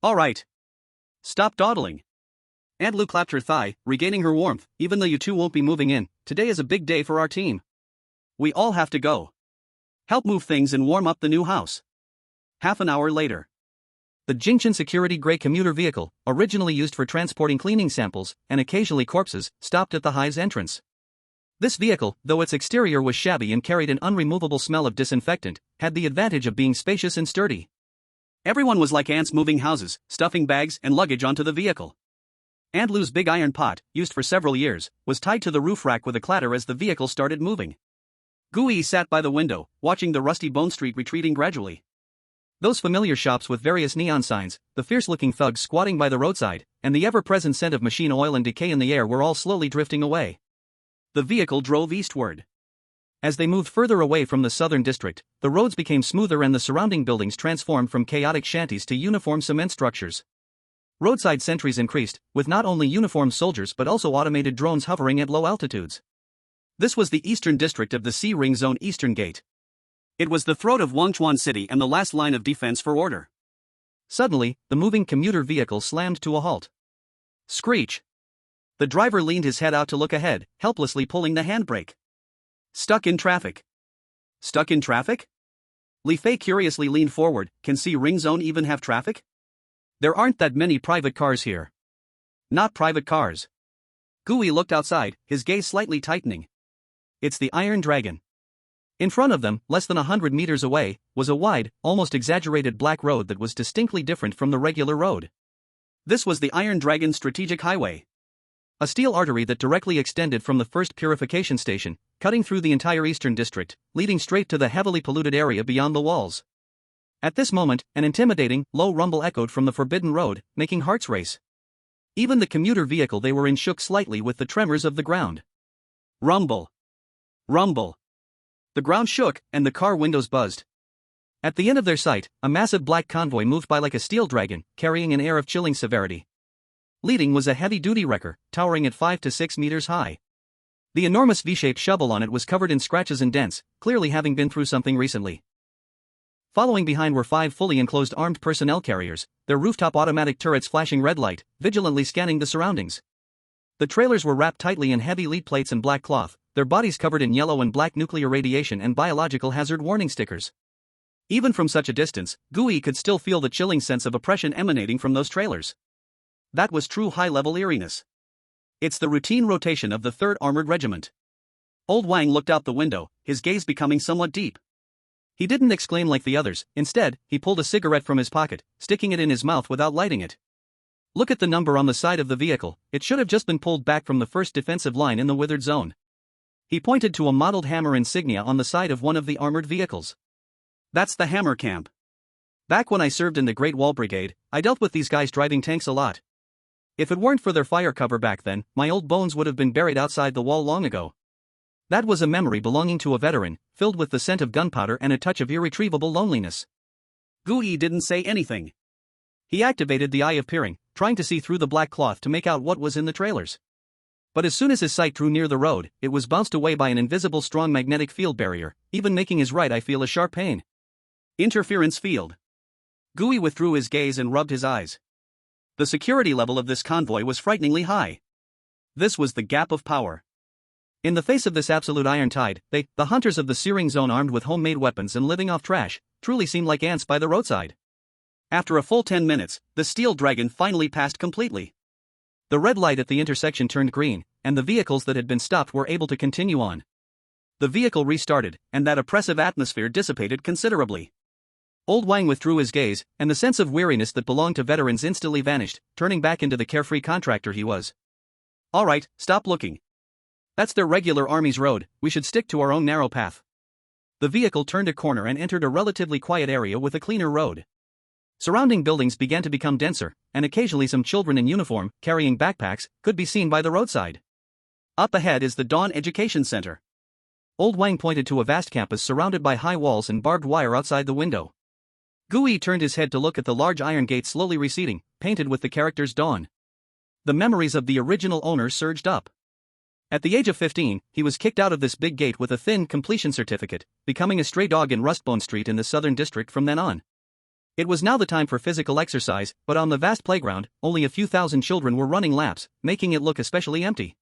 All right. Stop dawdling. Aunt Lu clapped her thigh, regaining her warmth. Even though you two won't be moving in, today is a big day for our team. We all have to go. Help move things and warm up the new house. Half an hour later. The Jingchen Security Gray commuter vehicle, originally used for transporting cleaning samples and occasionally corpses, stopped at the hive's entrance. This vehicle, though its exterior was shabby and carried an unremovable smell of disinfectant, had the advantage of being spacious and sturdy. Everyone was like ants moving houses, stuffing bags and luggage onto the vehicle. Aunt Lu's big iron pot, used for several years, was tied to the roof rack with a clatter as the vehicle started moving. Gooey sat by the window, watching the rusty Bone Street retreating gradually. Those familiar shops with various neon signs, the fierce-looking thugs squatting by the roadside, and the ever-present scent of machine oil and decay in the air were all slowly drifting away. The vehicle drove eastward. As they moved further away from the southern district, the roads became smoother and the surrounding buildings transformed from chaotic shanties to uniform cement structures. Roadside sentries increased, with not only uniformed soldiers but also automated drones hovering at low altitudes. This was the eastern district of the Sea Ring Zone Eastern Gate. It was the throat of Wangchuan City and the last line of defense for order. Suddenly, the moving commuter vehicle slammed to a halt. Screech! The driver leaned his head out to look ahead, helplessly pulling the handbrake. Stuck in traffic. Stuck in traffic? Li Fei curiously leaned forward. Can Sea Ring Zone even have traffic? There aren't that many private cars here. Not private cars. Gooey looked outside, his gaze slightly tightening. It's the Iron Dragon. In front of them, less than 100 meters away, was a wide, almost exaggerated black road that was distinctly different from the regular road. This was the Iron Dragon Strategic Highway. A steel artery that directly extended from the first purification station, cutting through the entire eastern district, leading straight to the heavily polluted area beyond the walls. At this moment, an intimidating, low rumble echoed from the forbidden road, making hearts race. Even the commuter vehicle they were in shook slightly with the tremors of the ground. Rumble. Rumble. The ground shook, and the car windows buzzed. At the end of their sight, a massive black convoy moved by like a steel dragon, carrying an air of chilling severity. Leading was a heavy-duty wrecker, towering at 5 to 6 meters high. The enormous V-shaped shovel on it was covered in scratches and dents, clearly having been through something recently. Following behind were 5 fully enclosed armed personnel carriers, their rooftop automatic turrets flashing red light, vigilantly scanning the surroundings. The trailers were wrapped tightly in heavy lead plates and black cloth, their bodies covered in yellow and black nuclear radiation and biological hazard warning stickers. Even from such a distance, Gooey could still feel the chilling sense of oppression emanating from those trailers. That was true high-level eeriness. It's the routine rotation of the 3rd Armored Regiment. Old Wang looked out the window, his gaze becoming somewhat deep. He didn't exclaim like the others. Instead, he pulled a cigarette from his pocket, sticking it in his mouth without lighting it. Look at the number on the side of the vehicle. It should have just been pulled back from the first defensive line in the withered zone. He pointed to a mottled hammer insignia on the side of one of the armored vehicles. That's the hammer camp. Back when I served in the Great Wall Brigade, I dealt with these guys driving tanks a lot. If it weren't for their fire cover back then, my old bones would have been buried outside the wall long ago. That was a memory belonging to a veteran, filled with the scent of gunpowder and a touch of irretrievable loneliness. Gooey didn't say anything. He activated the eye of peering, trying to see through the black cloth to make out what was in the trailers. But as soon as his sight drew near the road, it was bounced away by an invisible strong magnetic field barrier, even making his right eye feel a sharp pain. Interference field. Gooey withdrew his gaze and rubbed his eyes. The security level of this convoy was frighteningly high. This was the gap of power. In the face of this absolute iron tide, they, the hunters of the Searing Zone armed with homemade weapons and living off trash, truly seemed like ants by the roadside. After a full 10 minutes, the steel dragon finally passed completely. The red light at the intersection turned green, and the vehicles that had been stopped were able to continue on. The vehicle restarted, and that oppressive atmosphere dissipated considerably. Old Wang withdrew his gaze, and the sense of weariness that belonged to veterans instantly vanished, turning back into the carefree contractor he was. All right, stop looking. That's their regular army's road, we should stick to our own narrow path. The vehicle turned a corner and entered a relatively quiet area with a cleaner road. Surrounding buildings began to become denser, and occasionally some children in uniform, carrying backpacks, could be seen by the roadside. Up ahead is the Dawn Education Center. Old Wang pointed to a vast campus surrounded by high walls and barbed wire outside the window. Gui turned his head to look at the large iron gate slowly receding, painted with the characters Dawn. The memories of the original owner surged up. At the age of 15, he was kicked out of this big gate with a thin completion certificate, becoming a stray dog in Rustbone Street in the Southern District from then on. It was now the time for physical exercise, but on the vast playground, only a few thousand children were running laps, making it look especially empty.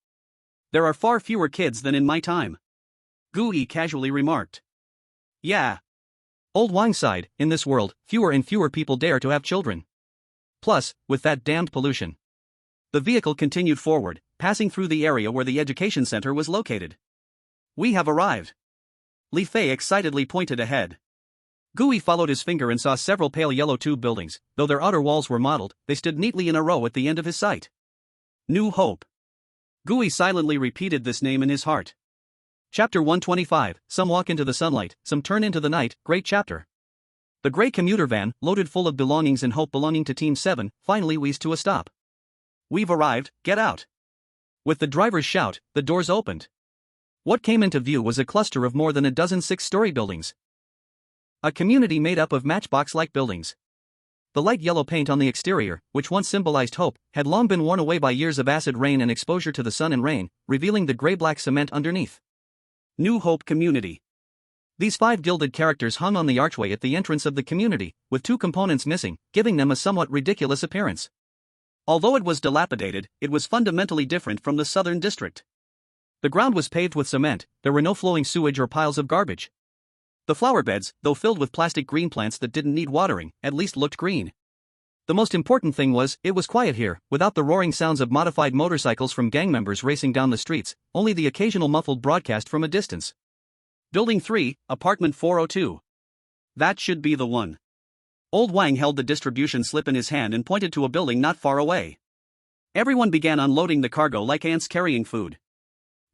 There are far fewer kids than in my time, Gui casually remarked. Yeah. Old Wang sighed, in this world, fewer and fewer people dare to have children. Plus, with that damned pollution. The vehicle continued forward, passing through the area where the education center was located. We have arrived. Li Fei excitedly pointed ahead. Gui followed his finger and saw several pale yellow tube buildings. Though their outer walls were mottled, they stood neatly in a row at the end of his sight. New Hope. Gui silently repeated this name in his heart. Chapter 125, Some walk into the sunlight, some turn into the night, great chapter. The gray commuter van, loaded full of belongings and hope belonging to Team 7, finally wheezed to a stop. We've arrived, get out. With the driver's shout, the doors opened. What came into view was a cluster of more than a dozen six-story buildings. A community made up of matchbox-like buildings. The light yellow paint on the exterior, which once symbolized hope, had long been worn away by years of acid rain and exposure to the sun and rain, revealing the gray-black cement underneath. New Hope Community. These 5 gilded characters hung on the archway at the entrance of the community, with 2 components missing, giving them a somewhat ridiculous appearance. Although it was dilapidated, it was fundamentally different from the Southern District. The ground was paved with cement, there were no flowing sewage or piles of garbage. The flower beds, though filled with plastic green plants that didn't need watering, at least looked green. The most important thing was, it was quiet here, without the roaring sounds of modified motorcycles from gang members racing down the streets, only the occasional muffled broadcast from a distance. Building 3, Apartment 402. That should be the one. Old Wang held the distribution slip in his hand and pointed to a building not far away. Everyone began unloading the cargo like ants carrying food.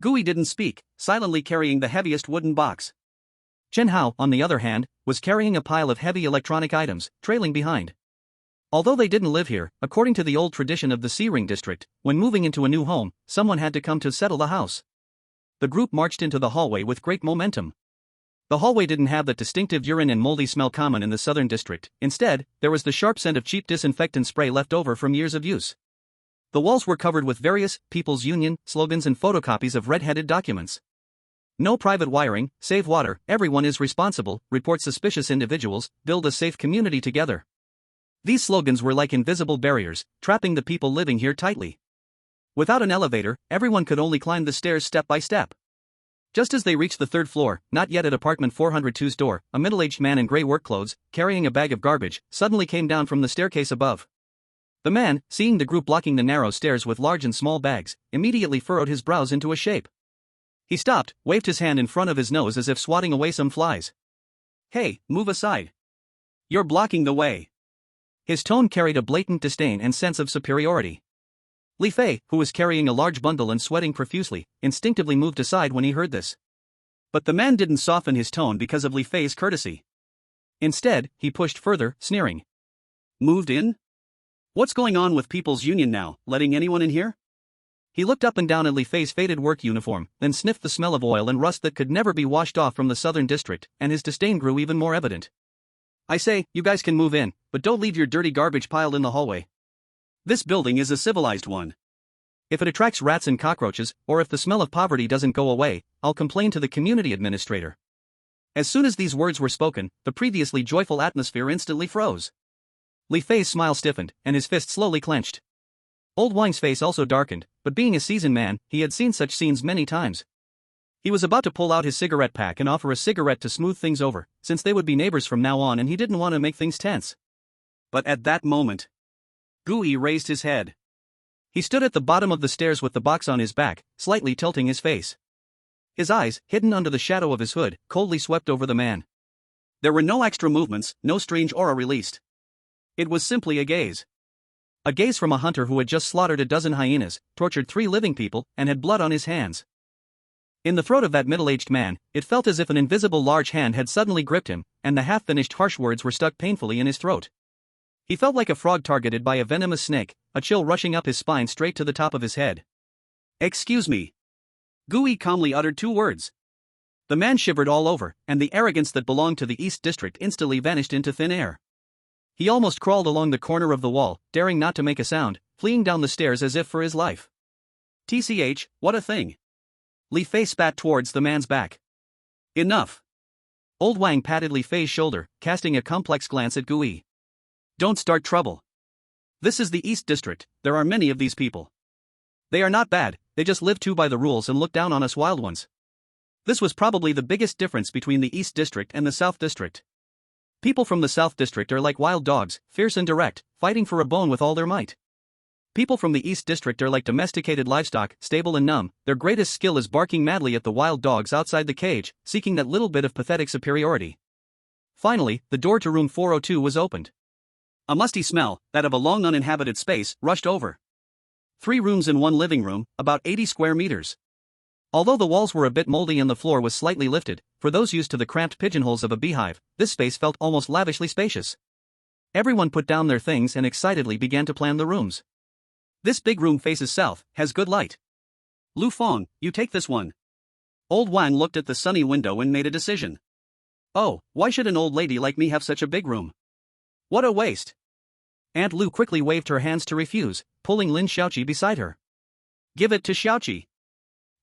Gui didn't speak, silently carrying the heaviest wooden box. Chen Hao, on the other hand, was carrying a pile of heavy electronic items, trailing behind. Although they didn't live here, according to the old tradition of the Sea-Ring district, when moving into a new home, someone had to come to settle the house. The group marched into the hallway with great momentum. The hallway didn't have that distinctive urine and moldy smell common in the Southern District. Instead, there was the sharp scent of cheap disinfectant spray left over from years of use. The walls were covered with various People's Union slogans and photocopies of red-headed documents. No private wiring, save water, everyone is responsible, report suspicious individuals, build a safe community together. These slogans were like invisible barriers, trapping the people living here tightly. Without an elevator, everyone could only climb the stairs step by step. Just as they reached the 3rd floor, not yet at apartment 402's door, a middle-aged man in gray work clothes, carrying a bag of garbage, suddenly came down from the staircase above. The man, seeing the group blocking the narrow stairs with large and small bags, immediately furrowed his brows into a shape. He stopped, waved his hand in front of his nose as if swatting away some flies. Hey, move aside. You're blocking the way. His tone carried a blatant disdain and sense of superiority. Li Fei, who was carrying a large bundle and sweating profusely, instinctively moved aside when he heard this. But the man didn't soften his tone because of Li Fei's courtesy. Instead, he pushed further, sneering. Moved in? What's going on with People's Union now, letting anyone in here? He looked up and down at Li Fei's faded work uniform, then sniffed the smell of oil and rust that could never be washed off from the Southern District, and his disdain grew even more evident. I say, you guys can move in, but don't leave your dirty garbage piled in the hallway. This building is a civilized one. If it attracts rats and cockroaches, or if the smell of poverty doesn't go away, I'll complain to the community administrator. As soon as these words were spoken, the previously joyful atmosphere instantly froze. Li Fei's smile stiffened, and his fist slowly clenched. Old Wang's face also darkened, but being a seasoned man, he had seen such scenes many times. He was about to pull out his cigarette pack and offer a cigarette to smooth things over, since they would be neighbors from now on and he didn't want to make things tense. But at that moment, Gui raised his head. He stood at the bottom of the stairs with the box on his back, slightly tilting his face. His eyes, hidden under the shadow of his hood, coldly swept over the man. There were no extra movements, no strange aura released. It was simply a gaze. A gaze from a hunter who had just slaughtered a dozen hyenas, tortured 3 living people, and had blood on his hands. In the throat of that middle-aged man, it felt as if an invisible large hand had suddenly gripped him, and the half-finished harsh words were stuck painfully in his throat. He felt like a frog targeted by a venomous snake, a chill rushing up his spine straight to the top of his head. "Excuse me." Gui calmly uttered 2 words. The man shivered all over, and the arrogance that belonged to the East District instantly vanished into thin air. He almost crawled along the corner of the wall, daring not to make a sound, fleeing down the stairs as if for his life. "TCH, what a thing." Li Fei spat towards the man's back. "Enough." Old Wang patted Li Fei's shoulder, casting a complex glance at Gui. "Don't start trouble. This is the East District, there are many of these people. They are not bad, they just live too by the rules and look down on us wild ones." This was probably the biggest difference between the East District and the South District. People from the South District are like wild dogs, fierce and direct, fighting for a bone with all their might. People from the East District are like domesticated livestock, stable and numb, their greatest skill is barking madly at the wild dogs outside the cage, seeking that little bit of pathetic superiority. Finally, the door to room 402 was opened. A musty smell, that of a long uninhabited space, rushed over. 3 rooms and 1 living room, about 80 square meters. Although the walls were a bit moldy and the floor was slightly lifted, for those used to the cramped pigeonholes of a beehive, this space felt almost lavishly spacious. Everyone put down their things and excitedly began to plan the rooms. "This big room faces south, has good light. Lu Feng, you take this one." Old Wang looked at the sunny window and made a decision. "Oh, why should an old lady like me have such a big room? What a waste." Aunt Lu quickly waved her hands to refuse, pulling Lin Xiaoqi beside her. "Give it to Xiaoqi.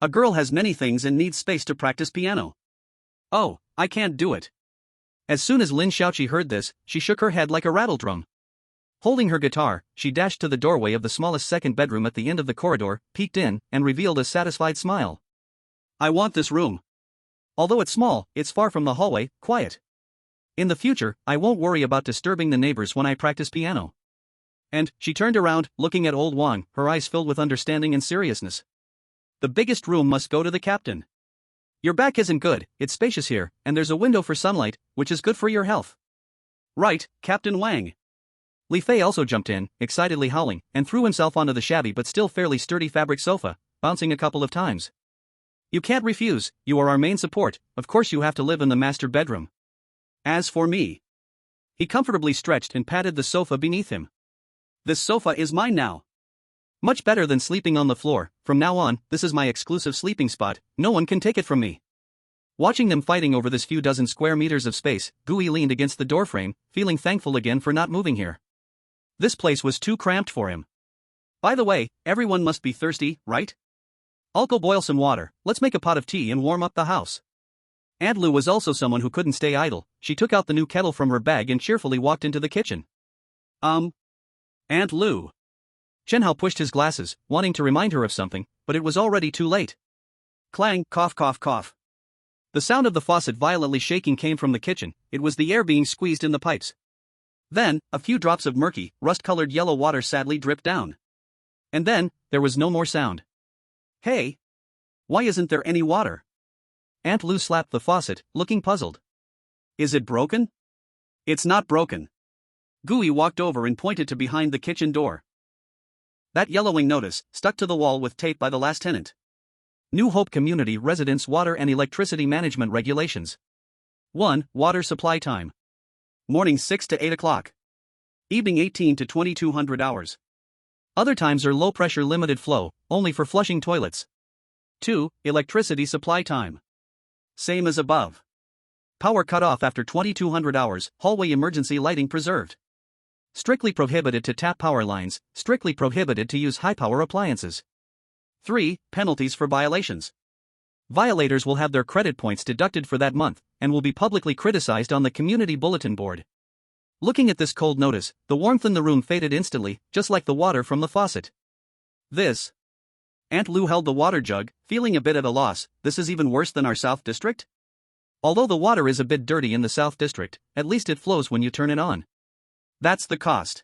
A girl has many things and needs space to practice piano." "Oh, I can't do it." As soon as Lin Xiaoqi heard this, she shook her head like a rattledrum. Holding her guitar, she dashed to the doorway of the smallest second bedroom at the end of the corridor, peeked in, and revealed a satisfied smile. "I want this room. Although it's small, it's far from the hallway, quiet. In the future, I won't worry about disturbing the neighbors when I practice piano." And she turned around, looking at old Wang, her eyes filled with understanding and seriousness. "The biggest room must go to the captain. Your back isn't good, it's spacious here, and there's a window for sunlight, which is good for your health." "Right, Captain Wang." Li Fei also jumped in, excitedly howling, and threw himself onto the shabby but still fairly sturdy fabric sofa, bouncing a couple of times. "You can't refuse, you are our main support, of course you have to live in the master bedroom. As for me..." He comfortably stretched and patted the sofa beneath him. "This sofa is mine now. Much better than sleeping on the floor, from now on, this is my exclusive sleeping spot, no one can take it from me." Watching them fighting over this few dozen square meters of space, Gui leaned against the doorframe, feeling thankful again for not moving here. This place was too cramped for him. "By the way, everyone must be thirsty, right? I'll go boil some water, let's make a pot of tea and warm up the house." Aunt Lu was also someone who couldn't stay idle. She took out the new kettle from her bag and cheerfully walked into the kitchen. Aunt Lu." Chen Hao pushed his glasses, wanting to remind her of something, but it was already too late. Clang, cough cough cough. The sound of the faucet violently shaking came from the kitchen, it was the air being squeezed in the pipes. Then, a few drops of murky, rust-colored yellow water sadly dripped down. And then, there was no more sound. "Hey! Why isn't there any water?" Aunt Lu slapped the faucet, looking puzzled. "Is it broken?" "It's not broken." Gui walked over and pointed to behind the kitchen door. That yellowing notice, stuck to the wall with tape by the last tenant. New Hope Community Residence Water and Electricity Management Regulations. 1. Water supply time. Morning 6 to 8 o'clock. Evening 18 to 2200 hours. Other times are low-pressure limited flow, only for flushing toilets. 2. Electricity supply time. Same as above. Power cut off after 2200 hours, hallway emergency lighting preserved. Strictly prohibited to tap power lines, strictly prohibited to use high-power appliances. 3. Penalties for violations. Violators will have their credit points deducted for that month, and will be publicly criticized on the community bulletin board. Looking at this cold notice, the warmth in the room faded instantly, just like the water from the faucet. This. Aunt Lu held the water jug, feeling a bit at a loss. This is even worse than our South District? Although the water is a bit dirty in the South District, at least it flows when you turn it on. That's the cost.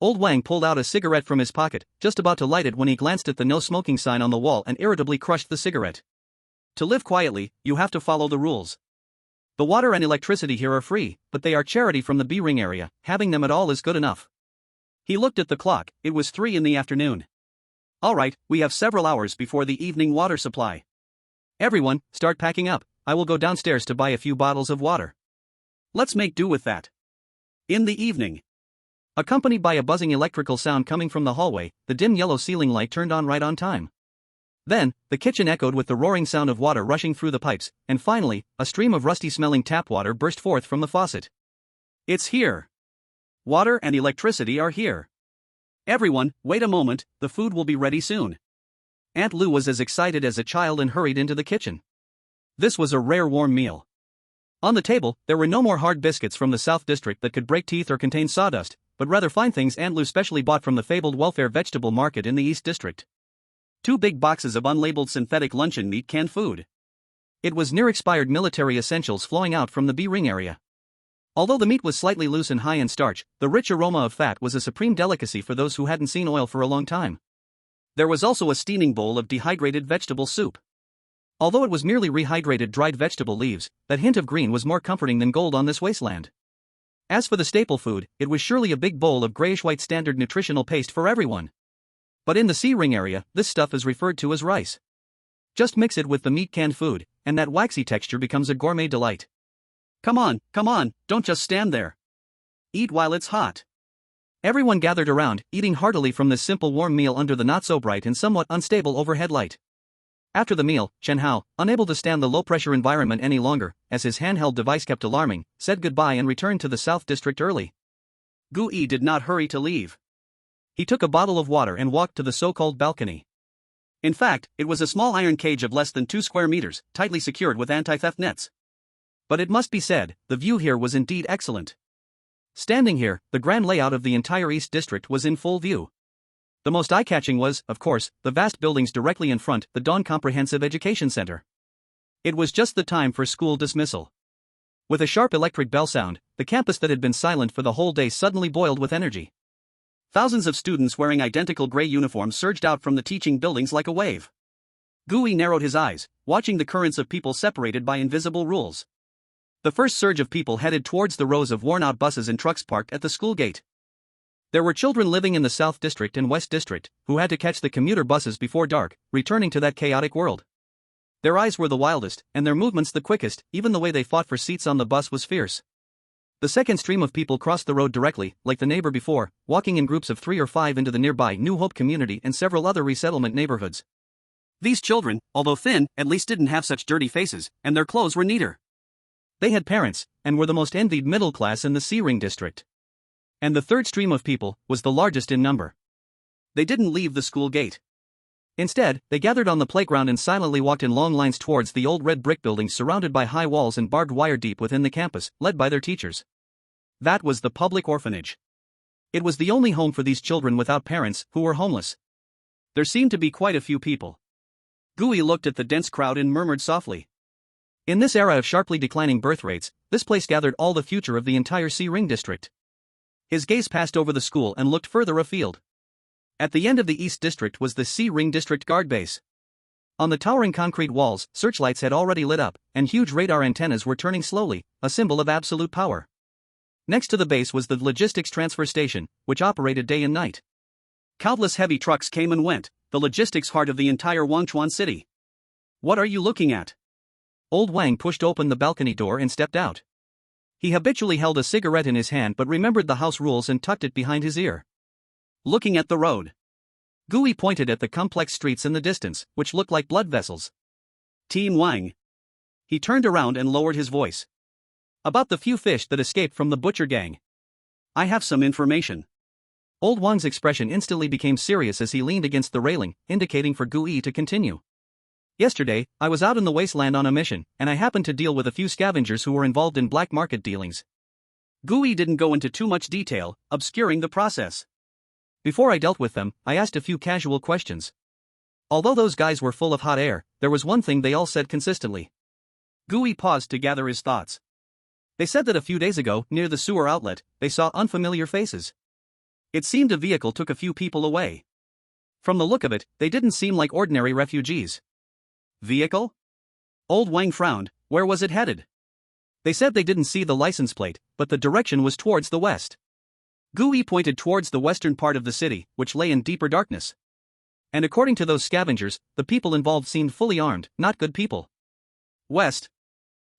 Old Wang pulled out a cigarette from his pocket, just about to light it when he glanced at the no smoking sign on the wall and irritably crushed the cigarette. To live quietly, you have to follow the rules. The water and electricity here are free, but they are charity from the B-ring area, having them at all is good enough. He looked at the clock, it was 3 in the afternoon. Alright, we have several hours before the evening water supply. Everyone, start packing up, I will go downstairs to buy a few bottles of water. Let's make do with that. In the evening. Accompanied by a buzzing electrical sound coming from the hallway, the dim yellow ceiling light turned on right on time. Then, the kitchen echoed with the roaring sound of water rushing through the pipes, and finally, a stream of rusty-smelling tap water burst forth from the faucet. It's here. Water and electricity are here. Everyone, wait a moment, the food will be ready soon. Aunt Lou was as excited as a child and hurried into the kitchen. This was a rare warm meal. On the table, there were no more hard biscuits from the South District that could break teeth or contain sawdust, but rather fine things Aunt Lou specially bought from the fabled welfare vegetable market in the East District. 2 big boxes of unlabeled synthetic luncheon meat canned food. It was near-expired military essentials flowing out from the B-ring area. Although the meat was slightly loose and high in starch, the rich aroma of fat was a supreme delicacy for those who hadn't seen oil for a long time. There was also a steaming bowl of dehydrated vegetable soup. Although it was merely rehydrated dried vegetable leaves, that hint of green was more comforting than gold on this wasteland. As for the staple food, it was surely a big bowl of grayish-white standard nutritional paste for everyone. But in the C-ring area, this stuff is referred to as rice. Just mix it with the meat canned food, and that waxy texture becomes a gourmet delight. Come on, don't just stand there. Eat while it's hot. Everyone gathered around, eating heartily from this simple warm meal under the not-so-bright and somewhat unstable overhead light. After the meal, Chen Hao, unable to stand the low-pressure environment any longer, as his handheld device kept alarming, said goodbye and returned to the South District early. Gu Yi did not hurry to leave. He took a bottle of water and walked to the so-called balcony. In fact, it was a small iron cage of less than 2 square meters, tightly secured with anti-theft nets. But it must be said, the view here was indeed excellent. Standing here, the grand layout of the entire East District was in full view. The most eye-catching was, of course, the vast buildings directly in front, the Dawn Comprehensive Education Center. It was just the time for school dismissal. With a sharp electric bell sound, the campus that had been silent for the whole day suddenly boiled with energy. Thousands of students wearing identical gray uniforms surged out from the teaching buildings like a wave. Gu Yi narrowed his eyes, watching the currents of people separated by invisible rules. The first surge of people headed towards the rows of worn-out buses and trucks parked at the school gate. There were children living in the South District and West District, who had to catch the commuter buses before dark, returning to that chaotic world. Their eyes were the wildest, and their movements the quickest, even the way they fought for seats on the bus was fierce. The second stream of people crossed the road directly, like the neighbor before, walking in groups of 3 or 5 into the nearby New Hope community and several other resettlement neighborhoods. These children, although thin, at least didn't have such dirty faces, and their clothes were neater. They had parents, and were the most envied middle class in the C-ring district. And the third stream of people was the largest in number. They didn't leave the school gate. Instead, they gathered on the playground and silently walked in long lines towards the old red brick buildings surrounded by high walls and barbed wire deep within the campus, led by their teachers. That was the public orphanage. It was the only home for these children without parents, who were homeless. There seemed to be quite a few people. Gu Yi looked at the dense crowd and murmured softly. In this era of sharply declining birth rates, this place gathered all the future of the entire C-ring district. His gaze passed over the school and looked further afield. At the end of the East District was the C-ring district guard base. On the towering concrete walls, searchlights had already lit up, and huge radar antennas were turning slowly, a symbol of absolute power. Next to the base was the logistics transfer station, which operated day and night. Countless heavy trucks came and went, the logistics heart of the entire Wangchuan city. What are you looking at? Old Wang pushed open the balcony door and stepped out. He habitually held a cigarette in his hand but remembered the house rules and tucked it behind his ear. Looking at the road. Gu Yi pointed at the complex streets in the distance, which looked like blood vessels. Team Wang. He turned around and lowered his voice. About the few fish that escaped from the butcher gang. I have some information. Old Wang's expression instantly became serious as he leaned against the railing, indicating for Gu Yi to continue. Yesterday, I was out in the wasteland on a mission, and I happened to deal with a few scavengers who were involved in black market dealings. Gu Yi didn't go into too much detail, obscuring the process. Before I dealt with them, I asked a few casual questions. Although those guys were full of hot air, there was one thing they all said consistently. Gu Yi paused to gather his thoughts. They said that a few days ago, near the sewer outlet, they saw unfamiliar faces. It seemed a vehicle took a few people away. From the look of it, they didn't seem like ordinary refugees. Vehicle? Old Wang frowned. Where was it headed? They said they didn't see the license plate, but the direction was towards the west. Gui pointed towards the western part of the city, which lay in deeper darkness. And according to those scavengers, the people involved seemed fully armed, not good people. West.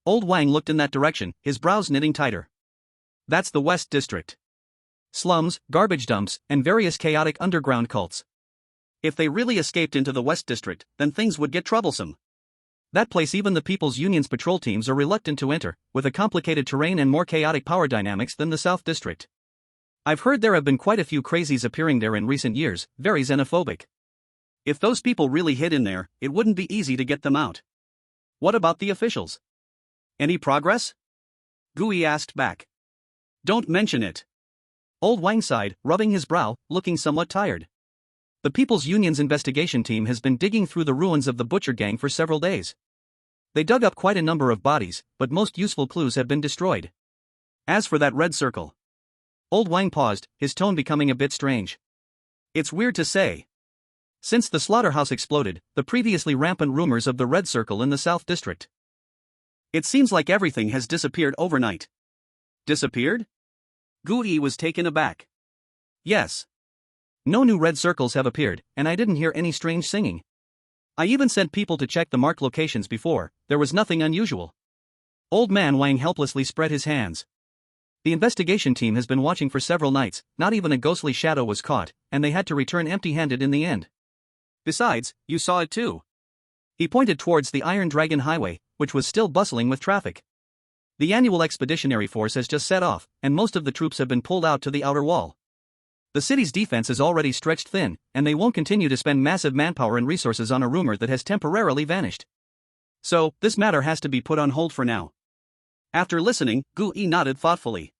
Old Wang looked in that direction, his brows knitting tighter. That's the West District. Slums, garbage dumps, and various chaotic underground cults. If they really escaped into the West District, then things would get troublesome. That place even the People's Union's patrol teams are reluctant to enter, with a complicated terrain and more chaotic power dynamics than the South District. I've heard there have been quite a few crazies appearing there in recent years, very xenophobic. If those people really hid in there, it wouldn't be easy to get them out. What about the officials? Any progress? Gui asked back. Don't mention it. Old Wang sighed, rubbing his brow, looking somewhat tired. The People's Union's investigation team has been digging through the ruins of the Butcher Gang for several days. They dug up quite a number of bodies, but most useful clues have been destroyed. As for that red circle. Old Wang paused, his tone becoming a bit strange. It's weird to say. Since the slaughterhouse exploded, the previously rampant rumors of the red circle in the South District. It seems like everything has disappeared overnight. Disappeared? Gui was taken aback. Yes. No new red circles have appeared, and I didn't hear any strange singing. I even sent people to check the marked locations before, there was nothing unusual. Old Man Wang helplessly spread his hands. The investigation team has been watching for several nights, not even a ghostly shadow was caught, and they had to return empty-handed in the end. Besides, you saw it too. He pointed towards the Iron Dragon Highway, which was still bustling with traffic. The annual expeditionary force has just set off, and most of the troops have been pulled out to the outer wall. The city's defense is already stretched thin, and they won't continue to spend massive manpower and resources on a rumor that has temporarily vanished. So, this matter has to be put on hold for now. After listening, Gui nodded thoughtfully.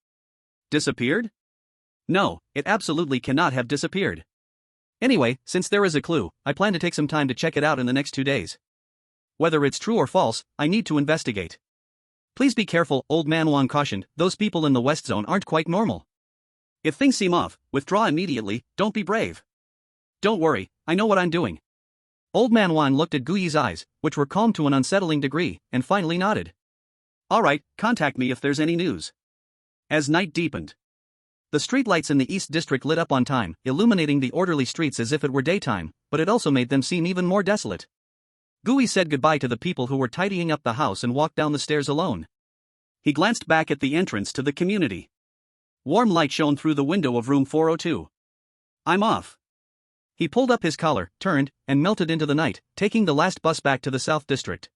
Disappeared? No, it absolutely cannot have disappeared. Anyway, since there is a clue, I plan to take some time to check it out in the next 2 days. Whether it's true or false, I need to investigate. Please be careful, Old Man Wang cautioned, those people in the West Zone aren't quite normal. If things seem off, withdraw immediately, don't be brave. Don't worry, I know what I'm doing. Old Man Wang looked at Gui's eyes, which were calm to an unsettling degree, and finally nodded. Alright, contact me if there's any news. As night deepened, the streetlights in the East District lit up on time, illuminating the orderly streets as if it were daytime, but it also made them seem even more desolate. Gui said goodbye to the people who were tidying up the house and walked down the stairs alone. He glanced back at the entrance to the community. Warm light shone through the window of room 402. I'm off. He pulled up his collar, turned, and melted into the night, taking the last bus back to the South District.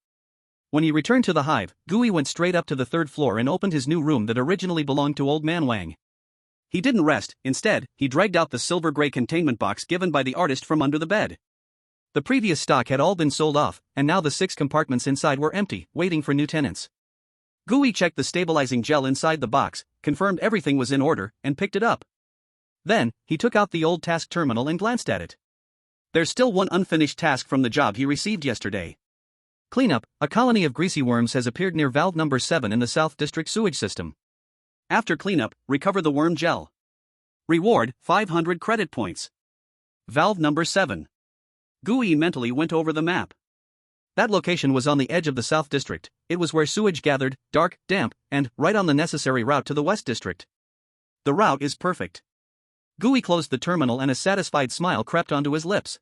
When he returned to the hive, Gui went straight up to the 3rd floor and opened his new room that originally belonged to Old Man Wang. He didn't rest, instead, he dragged out the silver-gray containment box given by the artist from under the bed. The previous stock had all been sold off, and now the 6 compartments inside were empty, waiting for new tenants. Gui checked the stabilizing gel inside the box, confirmed everything was in order, and picked it up. Then, he took out the old task terminal and glanced at it. There's still one unfinished task from the job he received yesterday. Cleanup, a colony of greasy worms has appeared near valve number 7 in the South District sewage system. After cleanup, recover the worm gel. Reward, 500 credit points. Valve number 7. Gui mentally went over the map. That location was on the edge of the South District, it was where sewage gathered, dark, damp, and right on the necessary route to the West District. The route is perfect. Gui closed the terminal and a satisfied smile crept onto his lips.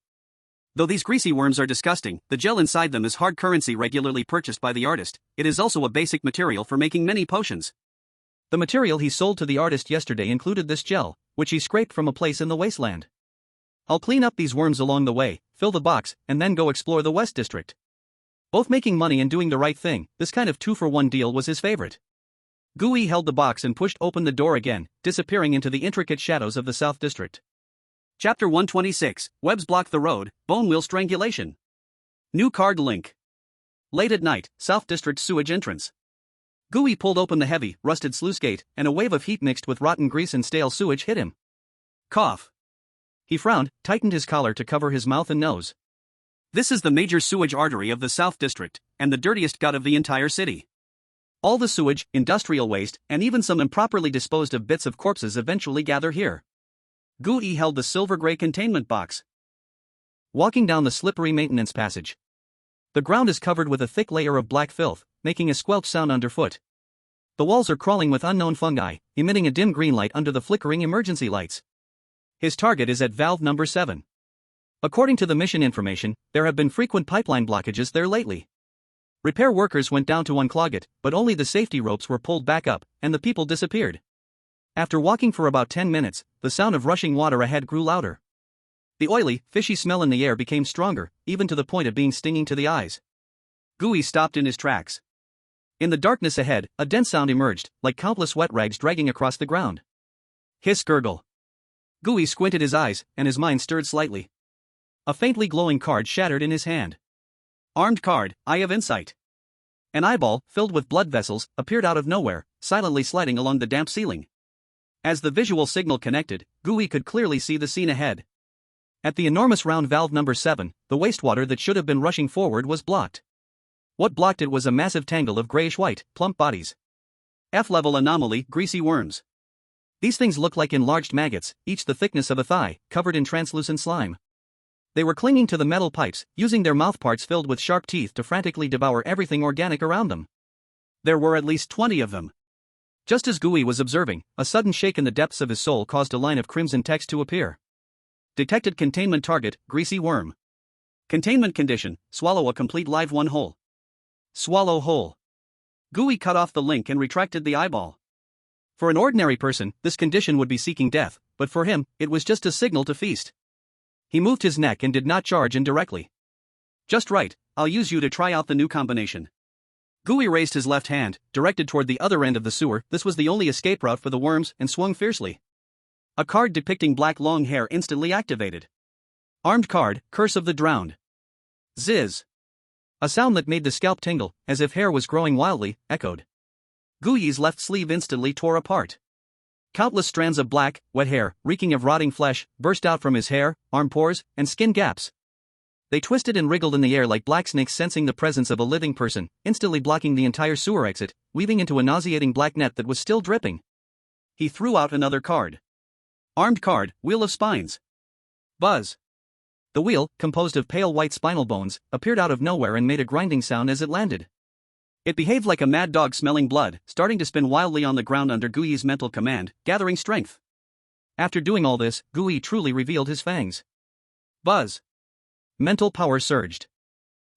Though these greasy worms are disgusting, the gel inside them is hard currency regularly purchased by the artist. It is also a basic material for making many potions. The material he sold to the artist yesterday included this gel, which he scraped from a place in the wasteland. I'll clean up these worms along the way, fill the box, and then go explore the West District. Both making money and doing the right thing, this kind of 2-for-1 deal was his favorite. Gui held the box and pushed open the door again, disappearing into the intricate shadows of the South District. Chapter 126, Webs Block the Road, Bone Wheel Strangulation. New card link. Late at night, South District sewage entrance. Gui pulled open the heavy, rusted sluice gate, and a wave of heat mixed with rotten grease and stale sewage hit him. Cough. He frowned, tightened his collar to cover his mouth and nose. This is the major sewage artery of the South District, and the dirtiest gut of the entire city. All the sewage, industrial waste, and even some improperly disposed of bits of corpses eventually gather here. Gooey held the silver-gray containment box. Walking down the slippery maintenance passage. The ground is covered with a thick layer of black filth, making a squelch sound underfoot. The walls are crawling with unknown fungi, emitting a dim green light under the flickering emergency lights. His target is at valve number 7. According to the mission information, there have been frequent pipeline blockages there lately. Repair workers went down to unclog it, but only the safety ropes were pulled back up, and the people disappeared. After walking for about 10 minutes, the sound of rushing water ahead grew louder. The oily, fishy smell in the air became stronger, even to the point of being stinging to the eyes. Gooey stopped in his tracks. In the darkness ahead, a dense sound emerged, like countless wet rags dragging across the ground. Hiss gurgle. Gooey squinted his eyes, and his mind stirred slightly. A faintly glowing card shattered in his hand. Armed card, Eye of Insight. An eyeball, filled with blood vessels, appeared out of nowhere, silently sliding along the damp ceiling. As the visual signal connected, Gooey could clearly see the scene ahead. At the enormous round valve number 7, the wastewater that should have been rushing forward was blocked. What blocked it was a massive tangle of grayish-white, plump bodies. F-level anomaly, greasy worms. These things looked like enlarged maggots, each the thickness of a thigh, covered in translucent slime. They were clinging to the metal pipes, using their mouthparts filled with sharp teeth to frantically devour everything organic around them. There were at least 20 of them. Just as Gooey was observing, a sudden shake in the depths of his soul caused a line of crimson text to appear. Detected containment target, greasy worm. Containment condition, swallow a complete live one whole. Swallow whole. Gooey cut off the link and retracted the eyeball. For an ordinary person, this condition would be seeking death, but for him, it was just a signal to feast. He moved his neck and did not charge in directly. Just right, I'll use you to try out the new combination. Gooey raised his left hand, directed toward the other end of the sewer. This was the only escape route for the worms, and swung fiercely. A card depicting black long hair instantly activated. Armed card, Curse of the Drowned. Ziz. A sound that made the scalp tingle, as if hair was growing wildly, echoed. Gooey's left sleeve instantly tore apart. Countless strands of black, wet hair, reeking of rotting flesh, burst out from his hair, arm pores, and skin gaps. They twisted and wriggled in the air like black snakes sensing the presence of a living person, instantly blocking the entire sewer exit, weaving into a nauseating black net that was still dripping. He threw out another card. Armed card, Wheel of Spines. Buzz. The wheel, composed of pale white spinal bones, appeared out of nowhere and made a grinding sound as it landed. It behaved like a mad dog smelling blood, starting to spin wildly on the ground under Gooey's mental command, gathering strength. After doing all this, Gooey truly revealed his fangs. Buzz. Mental power surged.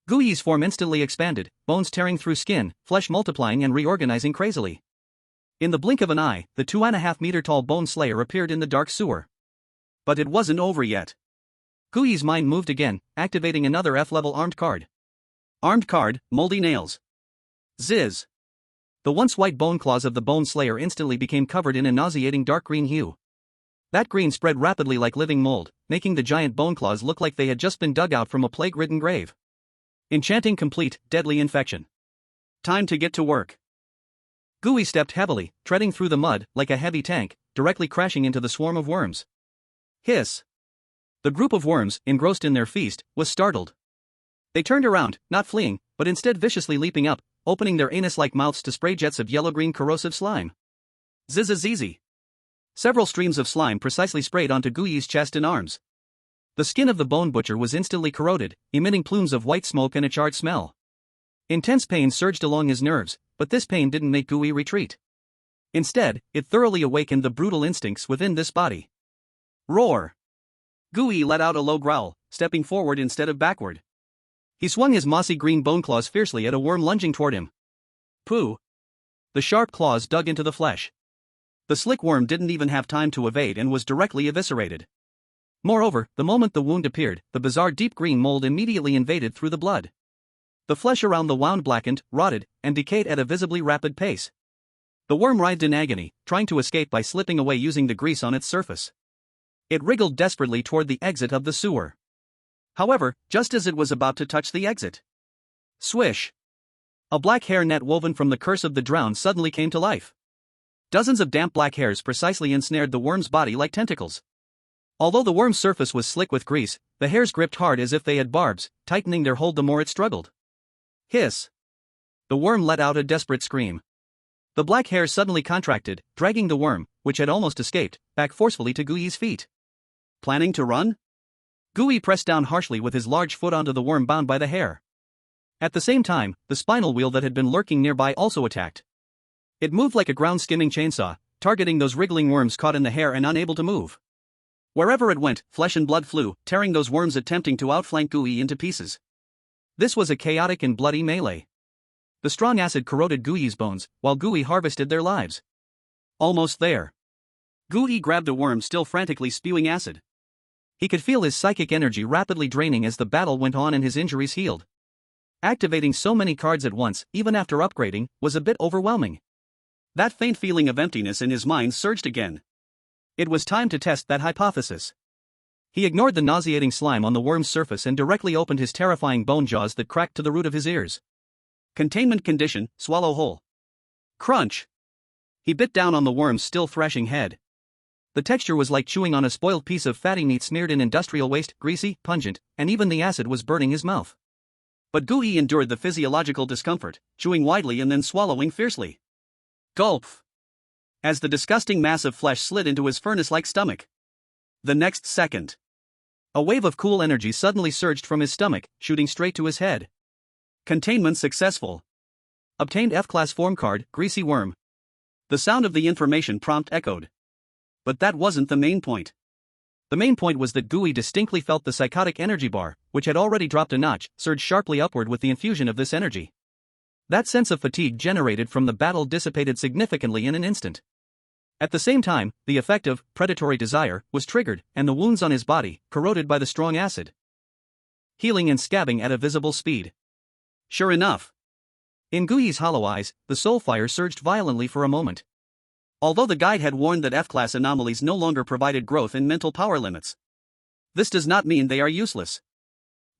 Gooey's form instantly expanded, bones tearing through skin, flesh multiplying and reorganizing crazily. In the blink of an eye, the 2.5-meter-tall bone slayer appeared in the dark sewer. But it wasn't over yet. Gooey's mind moved again, activating another F-level armed card. Armed card, Moldy Nails. Ziz. The once white bone claws of the bone slayer instantly became covered in a nauseating dark green hue. That green spread rapidly like living mold, making the giant bone claws look like they had just been dug out from a plague-ridden grave. Enchanting complete, deadly infection. Time to get to work. Gooey stepped heavily, treading through the mud like a heavy tank, directly crashing into the swarm of worms. Hiss. The group of worms, engrossed in their feast, was startled. They turned around, not fleeing, but instead viciously leaping up, opening their anus-like mouths to spray jets of yellow-green corrosive slime. Zizzazizi. Several streams of slime precisely sprayed onto Gooey's chest and arms. The skin of the bone butcher was instantly corroded, emitting plumes of white smoke and a charred smell. Intense pain surged along his nerves, but this pain didn't make Gooey retreat. Instead, it thoroughly awakened the brutal instincts within this body. Roar. Gooey let out a low growl, stepping forward instead of backward. He swung his mossy green bone claws fiercely at a worm lunging toward him. Pooh. The sharp claws dug into the flesh. The slick worm didn't even have time to evade and was directly eviscerated. Moreover, the moment the wound appeared, the bizarre deep green mold immediately invaded through the blood. The flesh around the wound blackened, rotted, and decayed at a visibly rapid pace. The worm writhed in agony, trying to escape by slipping away using the grease on its surface. It wriggled desperately toward the exit of the sewer. However, just as it was about to touch the exit, swish! A black hair net woven from the curse of the drowned suddenly came to life. Dozens of damp black hairs precisely ensnared the worm's body like tentacles. Although the worm's surface was slick with grease, the hairs gripped hard as if they had barbs, tightening their hold the more it struggled. Hiss! The worm let out a desperate scream. The black hairs suddenly contracted, dragging the worm, which had almost escaped, back forcefully to Gooey's feet. Planning to run? Gooey pressed down harshly with his large foot onto the worm bound by the hair. At the same time, the spinal wheel that had been lurking nearby also attacked. It moved like a ground-skimming chainsaw, targeting those wriggling worms caught in the hair and unable to move. Wherever it went, flesh and blood flew, tearing those worms attempting to outflank Gooey into pieces. This was a chaotic and bloody melee. The strong acid corroded Gooey's bones, while Gooey harvested their lives. Almost there. Gooey grabbed a worm still frantically spewing acid. He could feel his psychic energy rapidly draining as the battle went on and his injuries healed. Activating so many cards at once, even after upgrading, was a bit overwhelming. That faint feeling of emptiness in his mind surged again. It was time to test that hypothesis. He ignored the nauseating slime on the worm's surface and directly opened his terrifying bone jaws that cracked to the root of his ears. Containment condition, swallow whole. Crunch! He bit down on the worm's still thrashing head. The texture was like chewing on a spoiled piece of fatty meat smeared in industrial waste, greasy, pungent, and even the acid was burning his mouth. But Gooey endured the physiological discomfort, chewing widely and then swallowing fiercely. Gulp! As the disgusting mass of flesh slid into his furnace-like stomach. The next second, a wave of cool energy suddenly surged from his stomach, shooting straight to his head. Containment successful. Obtained F-class form card, greasy worm. The sound of the information prompt echoed. But that wasn't the main point. The main point was that Gooey distinctly felt the psychotic energy bar, which had already dropped a notch, surge sharply upward with the infusion of this energy. That sense of fatigue generated from the battle dissipated significantly in an instant. At the same time, the effect of predatory desire was triggered, and the wounds on his body, corroded by the strong acid, healing and scabbing at a visible speed. Sure enough. In Gooey's hollow eyes, the soul fire surged violently for a moment. Although the guide had warned that F-class anomalies no longer provided growth in mental power limits, this does not mean they are useless.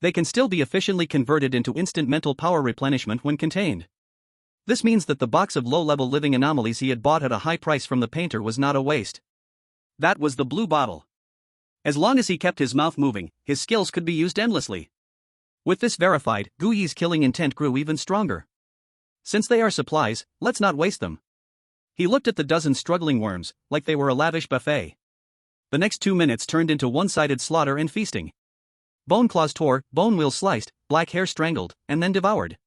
They can still be efficiently converted into instant mental power replenishment when contained. This means that the box of low-level living anomalies he had bought at a high price from the painter was not a waste. That was the blue bottle. As long as he kept his mouth moving, his skills could be used endlessly. With this verified, Gooey's killing intent grew even stronger. Since they are supplies, let's not waste them. He looked at the dozen struggling worms, like they were a lavish buffet. The next 2 minutes turned into one-sided slaughter and feasting. Bone claws tore, bone wheels sliced, black hair strangled, and then devoured.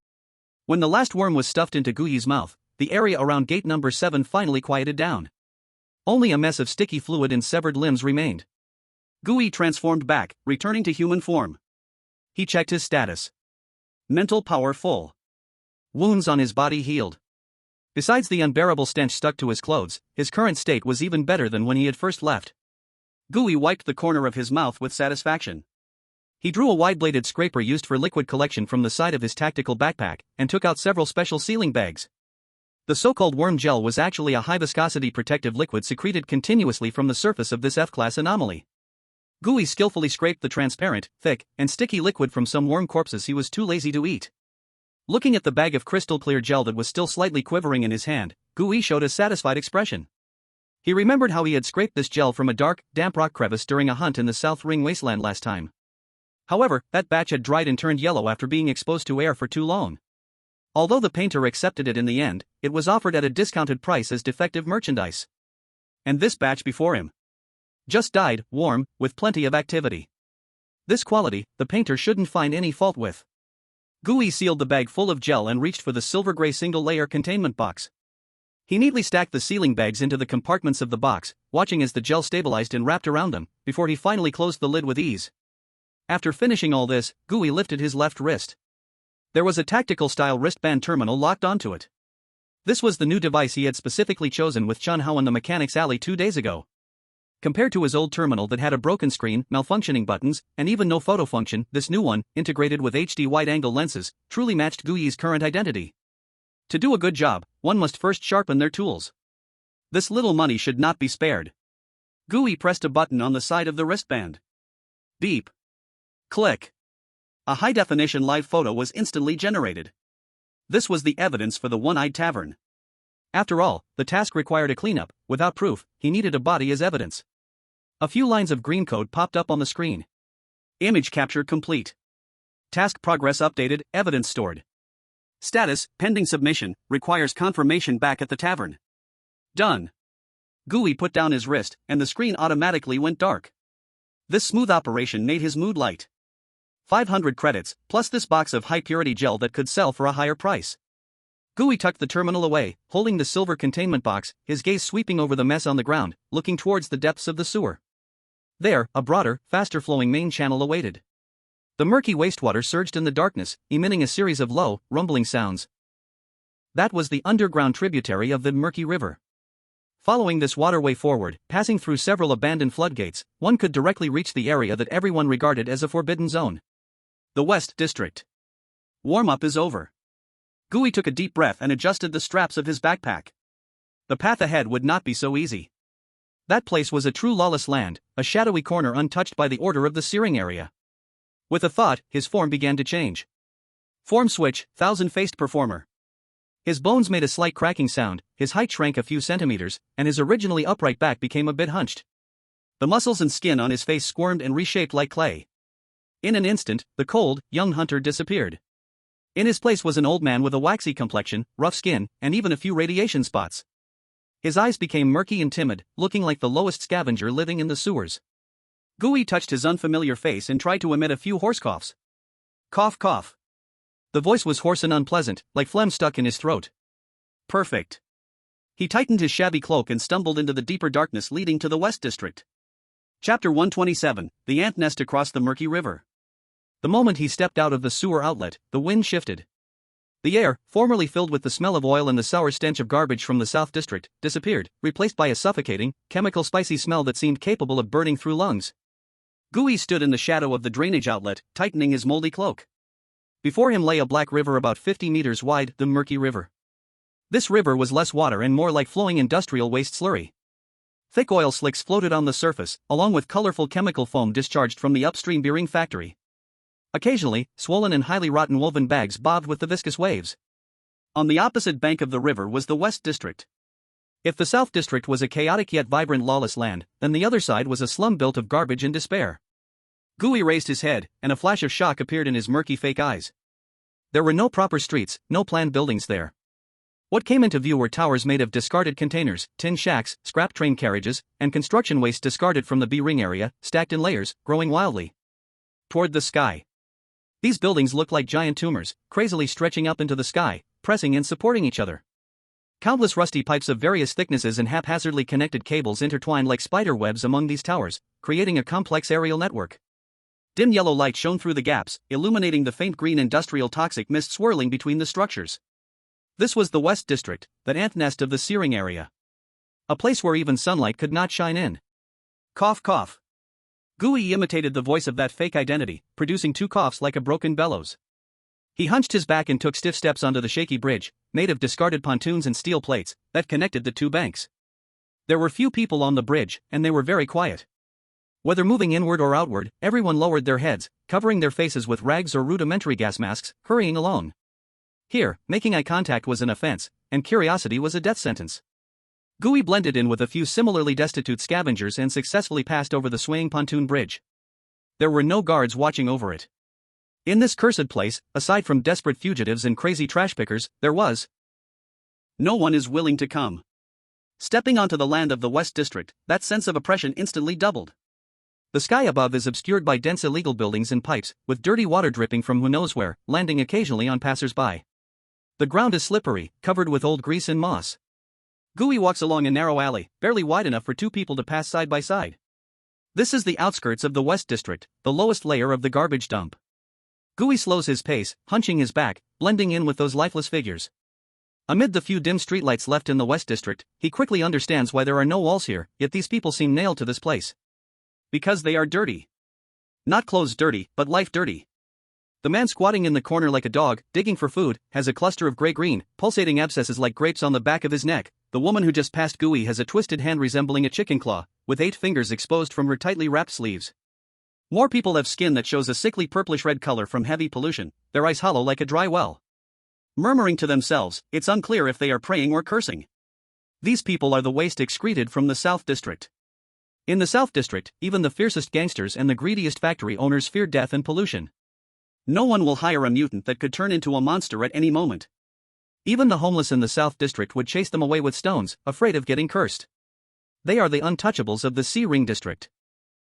When the last worm was stuffed into Gooey's mouth, the area around gate number 7 finally quieted down. Only a mess of sticky fluid and severed limbs remained. Gooey transformed back, returning to human form. He checked his status. Mental power full. Wounds on his body healed. Besides the unbearable stench stuck to his clothes, his current state was even better than when he had first left. Gooey wiped the corner of his mouth with satisfaction. He drew a wide-bladed scraper used for liquid collection from the side of his tactical backpack, and took out several special sealing bags. The so-called worm gel was actually a high-viscosity protective liquid secreted continuously from the surface of this F-class anomaly. Gooey skillfully scraped the transparent, thick, and sticky liquid from some worm corpses he was too lazy to eat. Looking at the bag of crystal-clear gel that was still slightly quivering in his hand, Gooey showed a satisfied expression. He remembered how he had scraped this gel from a dark, damp rock crevice during a hunt in the South Ring Wasteland last time. However, that batch had dried and turned yellow after being exposed to air for too long. Although the painter accepted it in the end, it was offered at a discounted price as defective merchandise. And this batch before him just died, warm, with plenty of activity. This quality, the painter shouldn't find any fault with. Gooey sealed the bag full of gel and reached for the silver-gray single-layer containment box. He neatly stacked the sealing bags into the compartments of the box, watching as the gel stabilized and wrapped around them, before he finally closed the lid with ease. After finishing all this, Gooey lifted his left wrist. There was a tactical-style wristband terminal locked onto it. This was the new device he had specifically chosen with Chun Hao in the mechanics alley 2 days ago. Compared to his old terminal that had a broken screen, malfunctioning buttons, and even no photo function, this new one, integrated with HD wide-angle lenses, truly matched Gooey's current identity. To do a good job, one must first sharpen their tools. This little money should not be spared. Gooey pressed a button on the side of the wristband. Beep. Click. A high-definition live photo was instantly generated. This was the evidence for the one-eyed tavern. After all, the task required a cleanup. Without proof, he needed a body as evidence. A few lines of green code popped up on the screen. Image capture complete. Task progress updated, evidence stored. Status, pending submission, requires confirmation back at the tavern. Done. Gooey put down his wrist, and the screen automatically went dark. This smooth operation made his mood light. 500 credits, plus this box of high-purity gel that could sell for a higher price. Gooey tucked the terminal away, holding the silver containment box, his gaze sweeping over the mess on the ground, looking towards the depths of the sewer. There, a broader, faster-flowing main channel awaited. The murky wastewater surged in the darkness, emitting a series of low, rumbling sounds. That was the underground tributary of the murky river. Following this waterway forward, passing through several abandoned floodgates, one could directly reach the area that everyone regarded as a forbidden zone. The West District. Warm-up is over. Gooey took a deep breath and adjusted the straps of his backpack. The path ahead would not be so easy. That place was a true lawless land, a shadowy corner untouched by the order of the searing area. With a thought, his form began to change. Form switch, thousand-faced performer. His bones made a slight cracking sound, his height shrank a few centimeters, and his originally upright back became a bit hunched. The muscles and skin on his face squirmed and reshaped like clay. In an instant, the cold, young hunter disappeared. In his place was an old man with a waxy complexion, rough skin, and even a few radiation spots. His eyes became murky and timid, looking like the lowest scavenger living in the sewers. Gooey touched his unfamiliar face and tried to emit a few hoarse coughs. Cough, cough. The voice was hoarse and unpleasant, like phlegm stuck in his throat. Perfect. He tightened his shabby cloak and stumbled into the deeper darkness leading to the West District. Chapter 127, The Ant Nest Across the Murky River. The moment he stepped out of the sewer outlet, the wind shifted. The air, formerly filled with the smell of oil and the sour stench of garbage from the South District, disappeared, replaced by a suffocating, chemical spicy smell that seemed capable of burning through lungs. Gooey stood in the shadow of the drainage outlet, tightening his moldy cloak. Before him lay a black river about 50 meters wide, the Murky River. This river was less water and more like flowing industrial waste slurry. Thick oil slicks floated on the surface, along with colorful chemical foam discharged from the upstream bearing factory. Occasionally, swollen and highly rotten woven bags bobbed with the viscous waves. On the opposite bank of the river was the West District. If the South District was a chaotic yet vibrant lawless land, then the other side was a slum built of garbage and despair. Gooey raised his head, and a flash of shock appeared in his murky fake eyes. There were no proper streets, no planned buildings there. What came into view were towers made of discarded containers, tin shacks, scrap train carriages, and construction waste discarded from the B-ring area, stacked in layers, growing wildly toward the sky. These buildings looked like giant tumors, crazily stretching up into the sky, pressing and supporting each other. Countless rusty pipes of various thicknesses and haphazardly connected cables intertwined like spider webs among these towers, creating a complex aerial network. Dim yellow light shone through the gaps, illuminating the faint green industrial toxic mist swirling between the structures. This was the West District, that ant nest of the searing area. A place where even sunlight could not shine in. Cough, cough. Gooey imitated the voice of that fake identity, producing two coughs like a broken bellows. He hunched his back and took stiff steps onto the shaky bridge, made of discarded pontoons and steel plates, that connected the two banks. There were few people on the bridge, and they were very quiet. Whether moving inward or outward, everyone lowered their heads, covering their faces with rags or rudimentary gas masks, hurrying along. Here, making eye contact was an offense, and curiosity was a death sentence. Gooey blended in with a few similarly destitute scavengers and successfully passed over the swaying pontoon bridge. There were no guards watching over it. In this cursed place, aside from desperate fugitives and crazy trash pickers, there was no one is willing to come. Stepping onto the land of the West District, that sense of oppression instantly doubled. The sky above is obscured by dense illegal buildings and pipes, with dirty water dripping from who knows where, landing occasionally on passers-by. The ground is slippery, covered with old grease and moss. Gooey walks along a narrow alley, barely wide enough for two people to pass side by side. This is the outskirts of the West District, the lowest layer of the garbage dump. Gooey slows his pace, hunching his back, blending in with those lifeless figures. Amid the few dim streetlights left in the West District, he quickly understands why there are no walls here, yet these people seem nailed to this place. Because they are dirty. Not clothes dirty, but life dirty. The man squatting in the corner like a dog, digging for food, has a cluster of gray-green, pulsating abscesses like grapes on the back of his neck. The woman who just passed Gooey has a twisted hand resembling a chicken claw, with 8 fingers exposed from her tightly wrapped sleeves. More people have skin that shows a sickly purplish-red color from heavy pollution, their eyes hollow like a dry well. Murmuring to themselves, it's unclear if they are praying or cursing. These people are the waste excreted from the South District. In the South District, even the fiercest gangsters and the greediest factory owners fear death and pollution. No one will hire a mutant that could turn into a monster at any moment. Even the homeless in the South District would chase them away with stones, afraid of getting cursed. They are the untouchables of the C-Ring District.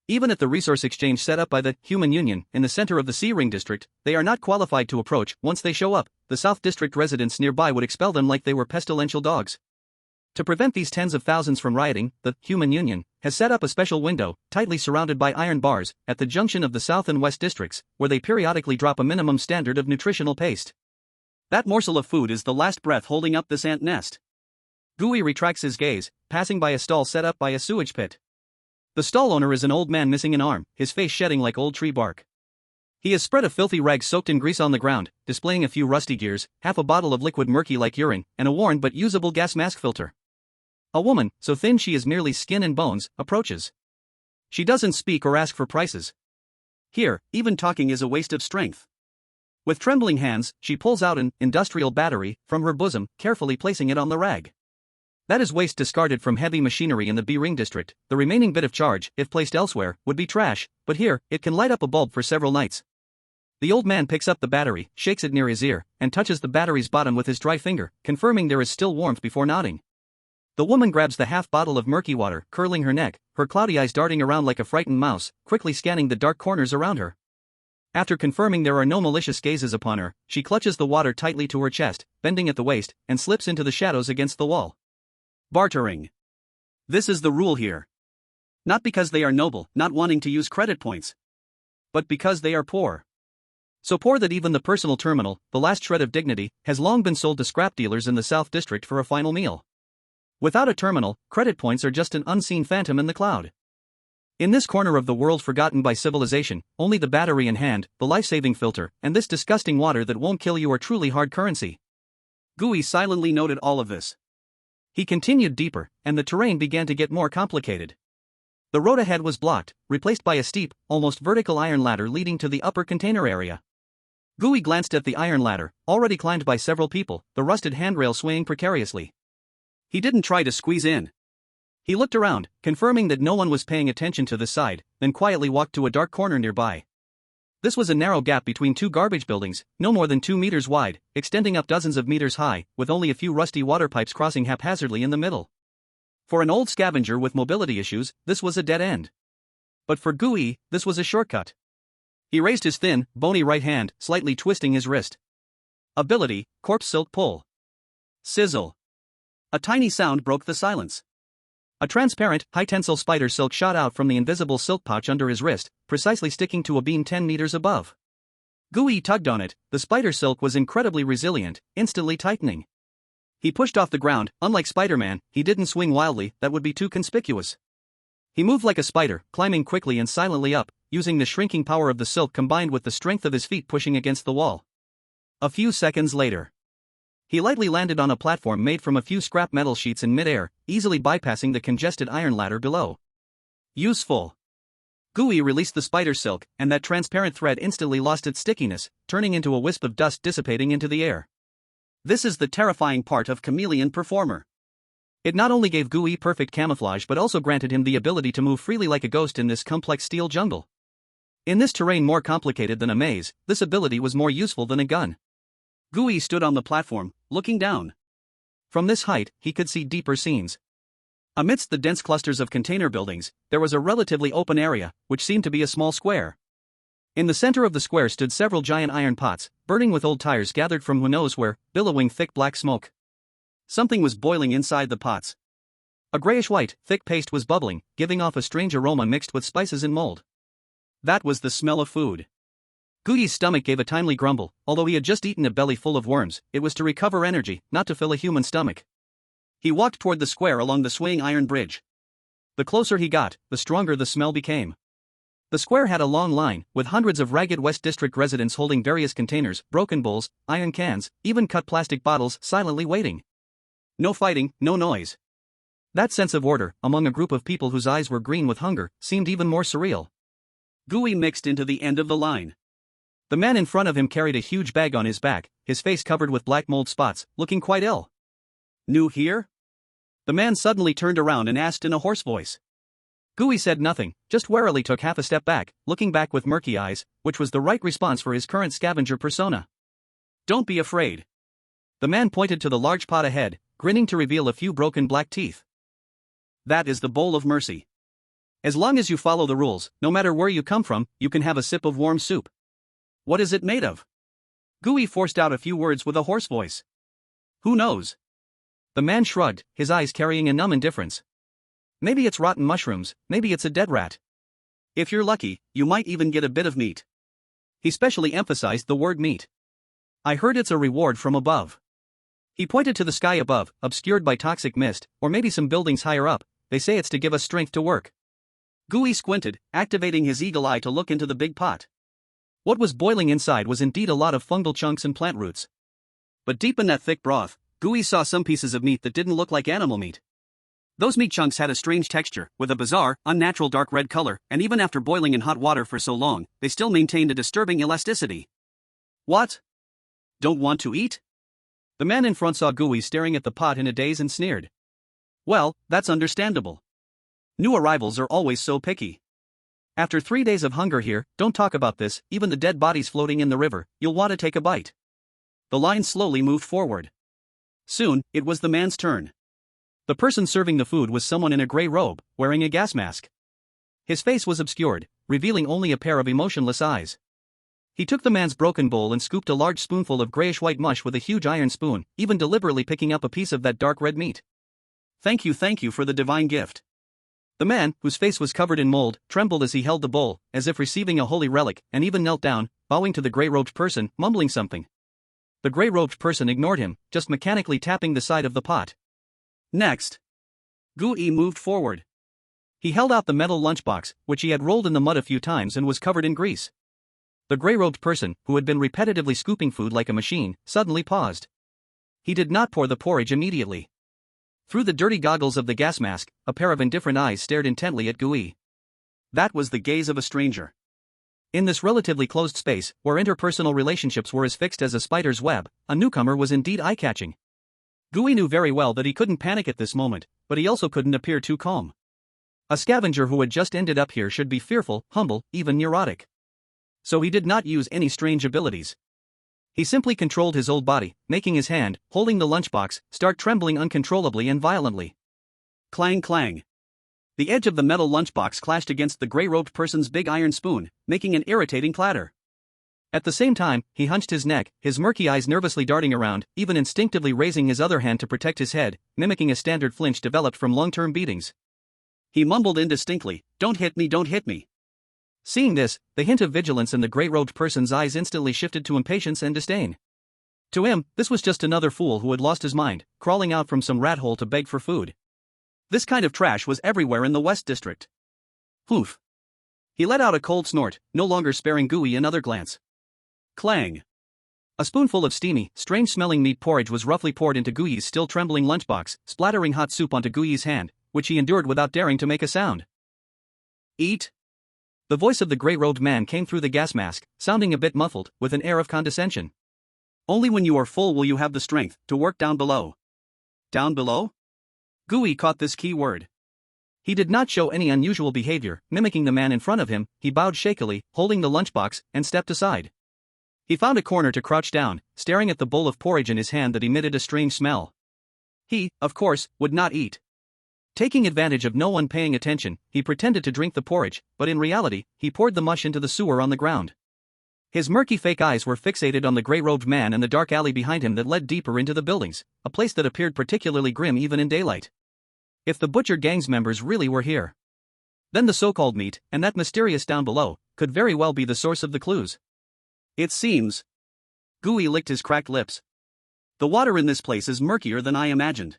Even at the resource exchange set up by the Human Union in the center of the Sea Ring district, they are not qualified to approach. Once they show up, the South District residents nearby would expel them like they were pestilential dogs. To prevent these tens of thousands from rioting, the Human Union has set up a special window, tightly surrounded by iron bars, at the junction of the South and West districts, where they periodically drop a minimum standard of nutritional paste. That morsel of food is the last breath holding up this ant nest. Gooey retracts his gaze, passing by a stall set up by a sewage pit. The stall owner is an old man missing an arm, his face shedding like old tree bark. He has spread a filthy rag soaked in grease on the ground, displaying a few rusty gears, half a bottle of liquid murky like urine, and a worn but usable gas mask filter. A woman, so thin she is merely skin and bones, approaches. She doesn't speak or ask for prices. Here, even talking is a waste of strength. With trembling hands, she pulls out an industrial battery from her bosom, carefully placing it on the rag. That is waste discarded from heavy machinery in the B-Ring district. The remaining bit of charge, if placed elsewhere, would be trash, but here, it can light up a bulb for several nights. The old man picks up the battery, shakes it near his ear, and touches the battery's bottom with his dry finger, confirming there is still warmth before nodding. The woman grabs the half bottle of murky water, curling her neck, her cloudy eyes darting around like a frightened mouse, quickly scanning the dark corners around her. After confirming there are no malicious gazes upon her, she clutches the water tightly to her chest, bending at the waist, and slips into the shadows against the wall. Bartering. This is the rule here. Not because they are noble, not wanting to use credit points, but because they are poor. So poor that even the personal terminal, the last shred of dignity, has long been sold to scrap dealers in the South District for a final meal. Without a terminal, credit points are just an unseen phantom in the cloud. In this corner of the world forgotten by civilization, only the battery in hand, the life-saving filter, and this disgusting water that won't kill you are truly hard currency. Gooey silently noted all of this. He continued deeper, and the terrain began to get more complicated. The road ahead was blocked, replaced by a steep, almost vertical iron ladder leading to the upper container area. Gooey glanced at the iron ladder, already climbed by several people, the rusted handrail swaying precariously. He didn't try to squeeze in. He looked around, confirming that no one was paying attention to this side, then quietly walked to a dark corner nearby. This was a narrow gap between two garbage buildings, no more than 2 meters wide, extending up dozens of meters high, with only a few rusty water pipes crossing haphazardly in the middle. For an old scavenger with mobility issues, this was a dead end. But for Gooey, this was a shortcut. He raised his thin, bony right hand, slightly twisting his wrist. Ability, corpse silk pull. Sizzle. A tiny sound broke the silence. A transparent, high-tensile spider silk shot out from the invisible silk pouch under his wrist, precisely sticking to a beam 10 meters above. Gooey tugged on it. The spider silk was incredibly resilient, instantly tightening. He pushed off the ground. Unlike Spider-Man, he didn't swing wildly, that would be too conspicuous. He moved like a spider, climbing quickly and silently up, using the shrinking power of the silk combined with the strength of his feet pushing against the wall. A few seconds later, he lightly landed on a platform made from a few scrap metal sheets in mid-air, easily bypassing the congested iron ladder below. Useful. Gooey released the spider silk, and that transparent thread instantly lost its stickiness, turning into a wisp of dust dissipating into the air. This is the terrifying part of Chameleon Performer. It not only gave Gooey perfect camouflage but also granted him the ability to move freely like a ghost in this complex steel jungle. In this terrain more complicated than a maze, this ability was more useful than a gun. Gooey stood on the platform, looking down. From this height, he could see deeper scenes. Amidst the dense clusters of container buildings, there was a relatively open area, which seemed to be a small square. In the center of the square stood several giant iron pots, burning with old tires gathered from who knows where, billowing thick black smoke. Something was boiling inside the pots. A grayish-white, thick paste was bubbling, giving off a strange aroma mixed with spices and mold. That was the smell of food. Gooey's stomach gave a timely grumble. Although he had just eaten a belly full of worms, it was to recover energy, not to fill a human stomach. He walked toward the square along the swaying iron bridge. The closer he got, the stronger the smell became. The square had a long line, with hundreds of ragged West District residents holding various containers, broken bowls, iron cans, even cut plastic bottles, silently waiting. No fighting, no noise. That sense of order, among a group of people whose eyes were green with hunger, seemed even more surreal. Gooey mixed into the end of the line. The man in front of him carried a huge bag on his back, his face covered with black mold spots, looking quite ill. New here? The man suddenly turned around and asked in a hoarse voice. Gooey said nothing, just warily took half a step back, looking back with murky eyes, which was the right response for his current scavenger persona. Don't be afraid. The man pointed to the large pot ahead, grinning to reveal a few broken black teeth. That is the bowl of mercy. As long as you follow the rules, no matter where you come from, you can have a sip of warm soup. What is it made of? Gooey forced out a few words with a hoarse voice. Who knows? The man shrugged, his eyes carrying a numb indifference. Maybe it's rotten mushrooms, maybe it's a dead rat. If you're lucky, you might even get a bit of meat. He specially emphasized the word meat. I heard it's a reward from above. He pointed to the sky above, obscured by toxic mist, or maybe some buildings higher up. They say it's to give us strength to work. Gooey squinted, activating his eagle eye to look into the big pot. What was boiling inside was indeed a lot of fungal chunks and plant roots. But deep in that thick broth, Gooey saw some pieces of meat that didn't look like animal meat. Those meat chunks had a strange texture, with a bizarre, unnatural dark red color, and even after boiling in hot water for so long, they still maintained a disturbing elasticity. What? Don't want to eat? The man in front saw Gooey staring at the pot in a daze and sneered. Well, that's understandable. New arrivals are always so picky. After 3 days of hunger here, don't talk about this, even the dead bodies floating in the river, you'll want to take a bite. The line slowly moved forward. Soon, it was the man's turn. The person serving the food was someone in a gray robe, wearing a gas mask. His face was obscured, revealing only a pair of emotionless eyes. He took the man's broken bowl and scooped a large spoonful of grayish-white mush with a huge iron spoon, even deliberately picking up a piece of that dark red meat. Thank you for the divine gift. The man, whose face was covered in mold, trembled as he held the bowl, as if receiving a holy relic, and even knelt down, bowing to the gray-robed person, mumbling something. The gray-robed person ignored him, just mechanically tapping the side of the pot. Next. Gooey moved forward. He held out the metal lunchbox, which he had rolled in the mud a few times and was covered in grease. The gray-robed person, who had been repetitively scooping food like a machine, suddenly paused. He did not pour the porridge immediately. Through the dirty goggles of the gas mask, a pair of indifferent eyes stared intently at Gooey. That was the gaze of a stranger. In this relatively closed space, where interpersonal relationships were as fixed as a spider's web, a newcomer was indeed eye-catching. Gooey knew very well that he couldn't panic at this moment, but he also couldn't appear too calm. A scavenger who had just ended up here should be fearful, humble, even neurotic. So he did not use any strange abilities. He simply controlled his old body, making his hand, holding the lunchbox, start trembling uncontrollably and violently. Clang clang. The edge of the metal lunchbox clashed against the gray-robed person's big iron spoon, making an irritating clatter. At the same time, he hunched his neck, his murky eyes nervously darting around, even instinctively raising his other hand to protect his head, mimicking a standard flinch developed from long-term beatings. He mumbled indistinctly, "Don't hit me, don't hit me." Seeing this, the hint of vigilance in the gray-robed person's eyes instantly shifted to impatience and disdain. To him, this was just another fool who had lost his mind, crawling out from some rat hole to beg for food. This kind of trash was everywhere in the West District. Poof. He let out a cold snort, no longer sparing Gooey another glance. Clang. A spoonful of steamy, strange-smelling meat porridge was roughly poured into Gooey's still trembling lunchbox, splattering hot soup onto Gooey's hand, which he endured without daring to make a sound. Eat. The voice of the gray-robed man came through the gas mask, sounding a bit muffled, with an air of condescension. Only when you are full will you have the strength to work down below. Down below? Gooey caught this key word. He did not show any unusual behavior, mimicking the man in front of him. He bowed shakily, holding the lunchbox, and stepped aside. He found a corner to crouch down, staring at the bowl of porridge in his hand that emitted a strange smell. He, of course, would not eat. Taking advantage of no one paying attention, he pretended to drink the porridge, but in reality, he poured the mush into the sewer on the ground. His murky fake eyes were fixated on the gray-robed man and the dark alley behind him that led deeper into the buildings, a place that appeared particularly grim even in daylight. If the Butcher Gang's members really were here, then the so-called meat, and that mysterious down below, could very well be the source of the clues. It seems. Gooey licked his cracked lips. The water in this place is murkier than I imagined.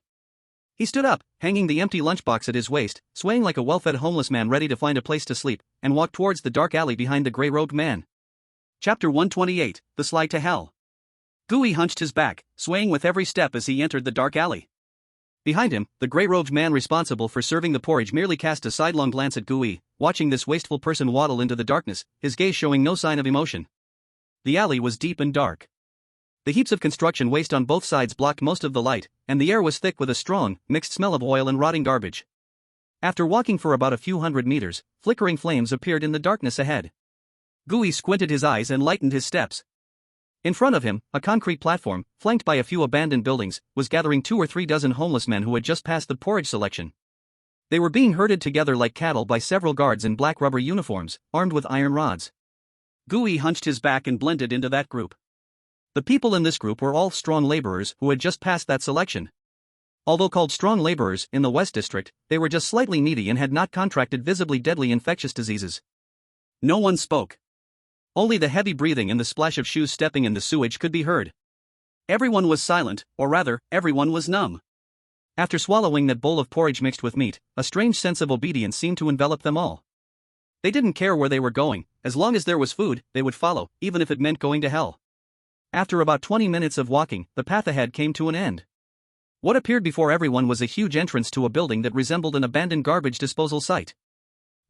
He stood up, hanging the empty lunchbox at his waist, swaying like a well-fed homeless man ready to find a place to sleep, and walked towards the dark alley behind the gray-robed man. Chapter 128, The Slide to Hell. Gooey hunched his back, swaying with every step as he entered the dark alley. Behind him, the gray-robed man responsible for serving the porridge merely cast a sidelong glance at Gooey, watching this wasteful person waddle into the darkness, his gaze showing no sign of emotion. The alley was deep and dark. The heaps of construction waste on both sides blocked most of the light, and the air was thick with a strong, mixed smell of oil and rotting garbage. After walking for about a few hundred meters, flickering flames appeared in the darkness ahead. Gooey squinted his eyes and lightened his steps. In front of him, a concrete platform, flanked by a few abandoned buildings, was gathering 2 or 3 dozen homeless men who had just passed the porridge selection. They were being herded together like cattle by several guards in black rubber uniforms, armed with iron rods. Gui hunched his back and blended into that group. The people in this group were all strong laborers who had just passed that selection. Although called strong laborers in the West District, they were just slightly needy and had not contracted visibly deadly infectious diseases. No one spoke. Only the heavy breathing and the splash of shoes stepping in the sewage could be heard. Everyone was silent, or rather, everyone was numb. After swallowing that bowl of porridge mixed with meat, a strange sense of obedience seemed to envelop them all. They didn't care where they were going, as long as there was food, they would follow, even if it meant going to hell. After about 20 minutes of walking, the path ahead came to an end. What appeared before everyone was a huge entrance to a building that resembled an abandoned garbage disposal site.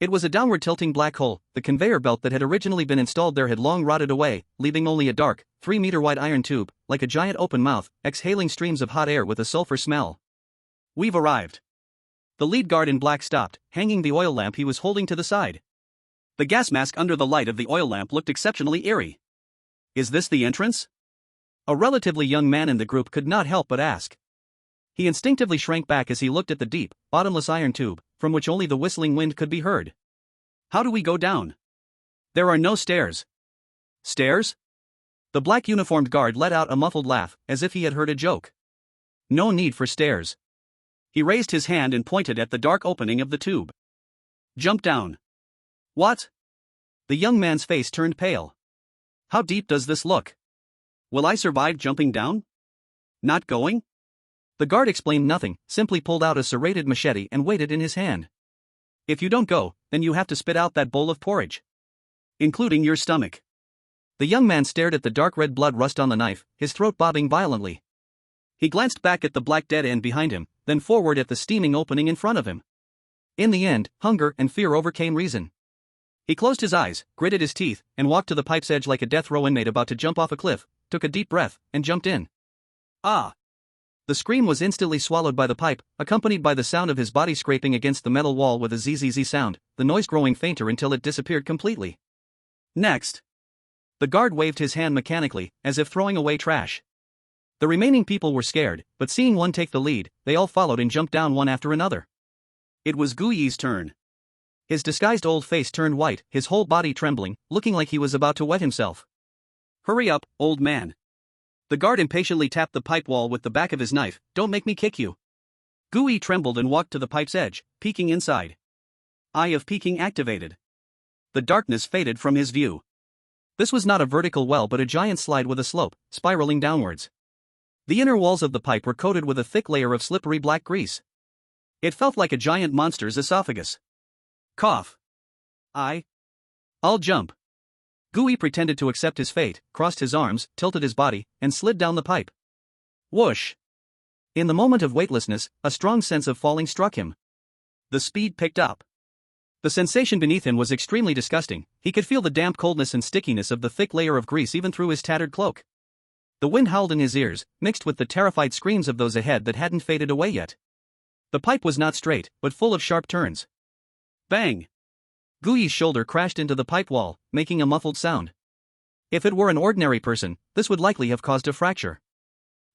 It was a downward-tilting black hole. The conveyor belt that had originally been installed there had long rotted away, leaving only a dark, 3-meter-wide iron tube, like a giant open mouth, exhaling streams of hot air with a sulfur smell. "We've arrived." The lead guard in black stopped, hanging the oil lamp he was holding to the side. The gas mask under the light of the oil lamp looked exceptionally eerie. "Is this the entrance?" A relatively young man in the group could not help but ask. He instinctively shrank back as he looked at the deep, bottomless iron tube, from which only the whistling wind could be heard. "How do we go down?" "There are no stairs." "Stairs?" The black uniformed guard let out a muffled laugh, as if he had heard a joke. "No need for stairs." He raised his hand and pointed at the dark opening of the tube. "Jump down." "What?" The young man's face turned pale. "How deep does this look? Will I survive jumping down?" "Not going?" The guard explained nothing, simply pulled out a serrated machete and weighed it in his hand. "If you don't go, then you have to spit out that bowl of porridge. Including your stomach." The young man stared at the dark red blood rust on the knife, his throat bobbing violently. He glanced back at the black dead end behind him, then forward at the steaming opening in front of him. In the end, hunger and fear overcame reason. He closed his eyes, gritted his teeth, and walked to the pipe's edge like a death row inmate about to jump off a cliff, took a deep breath, and jumped in. "Ah!" The scream was instantly swallowed by the pipe, accompanied by the sound of his body scraping against the metal wall with a zzz sound, the noise growing fainter until it disappeared completely. "Next." The guard waved his hand mechanically, as if throwing away trash. The remaining people were scared, but seeing one take the lead, they all followed and jumped down one after another. It was Gui's turn. His disguised old face turned white, his whole body trembling, looking like he was about to wet himself. "Hurry up, old man." The guard impatiently tapped the pipe wall with the back of his knife. "Don't make me kick you." Gui trembled and walked to the pipe's edge, peeking inside. Eye of peeking activated. The darkness faded from his view. This was not a vertical well but a giant slide with a slope, spiraling downwards. The inner walls of the pipe were coated with a thick layer of slippery black grease. It felt like a giant monster's esophagus. Cough. I'll jump." Gui pretended to accept his fate, crossed his arms, tilted his body, and slid down the pipe. Whoosh! In the moment of weightlessness, a strong sense of falling struck him. The speed picked up. The sensation beneath him was extremely disgusting. He could feel the damp coldness and stickiness of the thick layer of grease even through his tattered cloak. The wind howled in his ears, mixed with the terrified screams of those ahead that hadn't faded away yet. The pipe was not straight, but full of sharp turns. Bang! Gui's shoulder crashed into the pipe wall, making a muffled sound. If it were an ordinary person, this would likely have caused a fracture.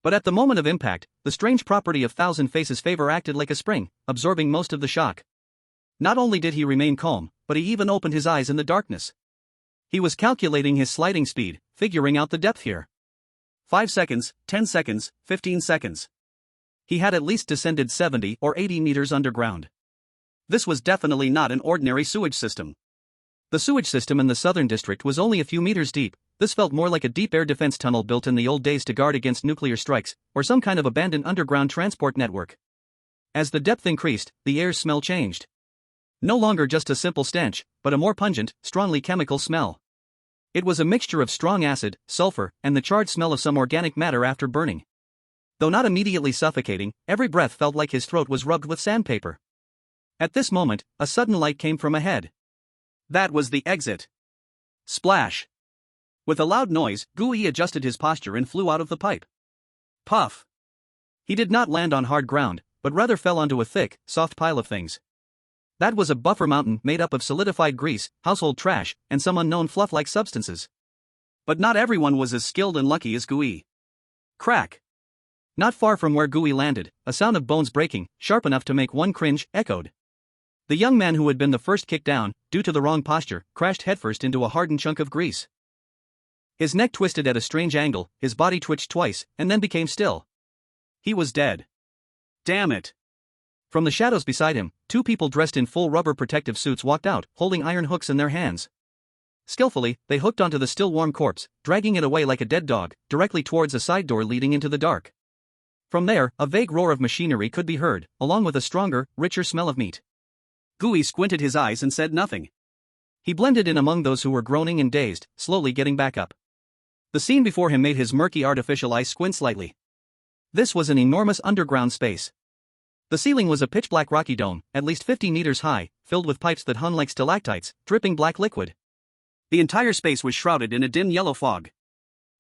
But at the moment of impact, the strange property of Thousand Faces' favor acted like a spring, absorbing most of the shock. Not only did he remain calm, but he even opened his eyes in the darkness. He was calculating his sliding speed, figuring out the depth here. 5 seconds, 10 seconds, 15 seconds. He had at least descended 70 or 80 meters underground. This was definitely not an ordinary sewage system. The sewage system in the southern district was only a few meters deep. This felt more like a deep air defense tunnel built in the old days to guard against nuclear strikes, or some kind of abandoned underground transport network. As the depth increased, the air's smell changed. No longer just a simple stench, but a more pungent, strongly chemical smell. It was a mixture of strong acid, sulfur, and the charred smell of some organic matter after burning. Though not immediately suffocating, every breath felt like his throat was rubbed with sandpaper. At this moment, a sudden light came from ahead. That was the exit. Splash! With a loud noise, Gui adjusted his posture and flew out of the pipe. Puff! He did not land on hard ground, but rather fell onto a thick, soft pile of things. That was a buffer mountain made up of solidified grease, household trash, and some unknown fluff-like substances. But not everyone was as skilled and lucky as Gui. Crack! Not far from where Gui landed, a sound of bones breaking, sharp enough to make one cringe, echoed. The young man who had been the first kicked down, due to the wrong posture, crashed headfirst into a hardened chunk of grease. His neck twisted at a strange angle, his body twitched twice, and then became still. He was dead. Damn it. From the shadows beside him, two people dressed in full rubber protective suits walked out, holding iron hooks in their hands. Skillfully, they hooked onto the still warm corpse, dragging it away like a dead dog, directly towards a side door leading into the dark. From there, a vague roar of machinery could be heard, along with a stronger, richer smell of meat. Gooey squinted his eyes and said nothing. He blended in among those who were groaning and dazed, slowly getting back up. The scene before him made his murky artificial eyes squint slightly. This was an enormous underground space. The ceiling was a pitch-black rocky dome, at least 50 meters high, filled with pipes that hung like stalactites, dripping black liquid. The entire space was shrouded in a dim yellow fog.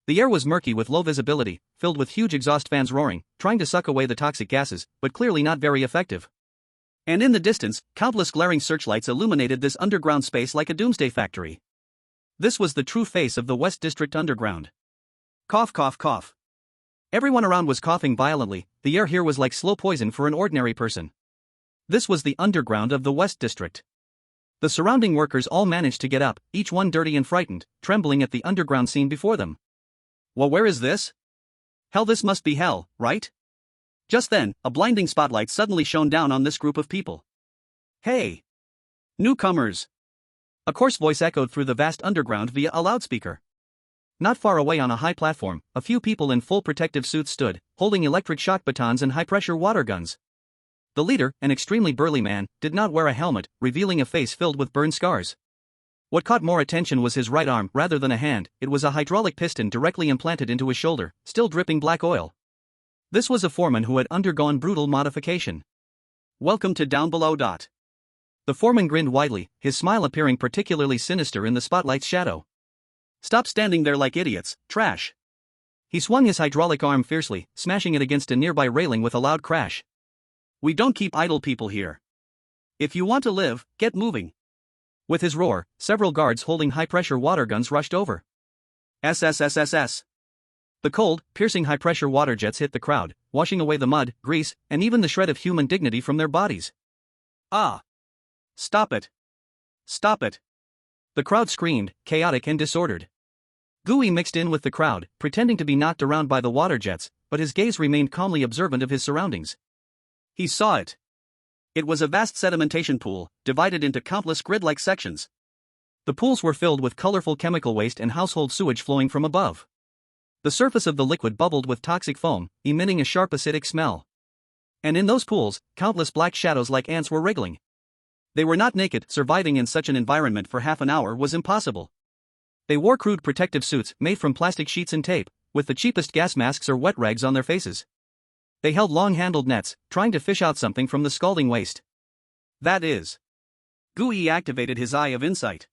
The air was murky with low visibility, filled with huge exhaust fans roaring, trying to suck away the toxic gases, but clearly not very effective. And in the distance, countless glaring searchlights illuminated this underground space like a doomsday factory. This was the true face of the West District Underground. Cough, cough, cough. Everyone around was coughing violently. The air here was like slow poison for an ordinary person. This was the underground of the West District. The surrounding workers all managed to get up, each one dirty and frightened, trembling at the underground scene before them. Well, where is this? Hell, this must be hell, right? Just then, a blinding spotlight suddenly shone down on this group of people. Hey! Newcomers! A coarse voice echoed through the vast underground via a loudspeaker. Not far away on a high platform, a few people in full protective suits stood, holding electric shock batons and high-pressure water guns. The leader, an extremely burly man, did not wear a helmet, revealing a face filled with burn scars. What caught more attention was his right arm rather than a hand. It was a hydraulic piston directly implanted into his shoulder, still dripping black oil. This was a foreman who had undergone brutal modification. Welcome to Down Below. The foreman grinned widely, his smile appearing particularly sinister in the spotlight's shadow. Stop standing there like idiots, trash. He swung his hydraulic arm fiercely, smashing it against a nearby railing with a loud crash. We don't keep idle people here. If you want to live, get moving. With his roar, several guards holding high-pressure water guns rushed over. SSSSS. The cold, piercing high-pressure water jets hit the crowd, washing away the mud, grease, and even the shred of human dignity from their bodies. Ah! Stop it! Stop it! The crowd screamed, chaotic and disordered. Gooey mixed in with the crowd, pretending to be knocked around by the water jets, but his gaze remained calmly observant of his surroundings. He saw it. It was a vast sedimentation pool, divided into countless grid-like sections. The pools were filled with colorful chemical waste and household sewage flowing from above. The surface of the liquid bubbled with toxic foam, emitting a sharp acidic smell. And in those pools, countless black shadows like ants were wriggling. They were not naked. Surviving in such an environment for half an hour was impossible. They wore crude protective suits made from plastic sheets and tape, with the cheapest gas masks or wet rags on their faces. They held long-handled nets, trying to fish out something from the scalding waste. That is. Gooey activated his eye of insight.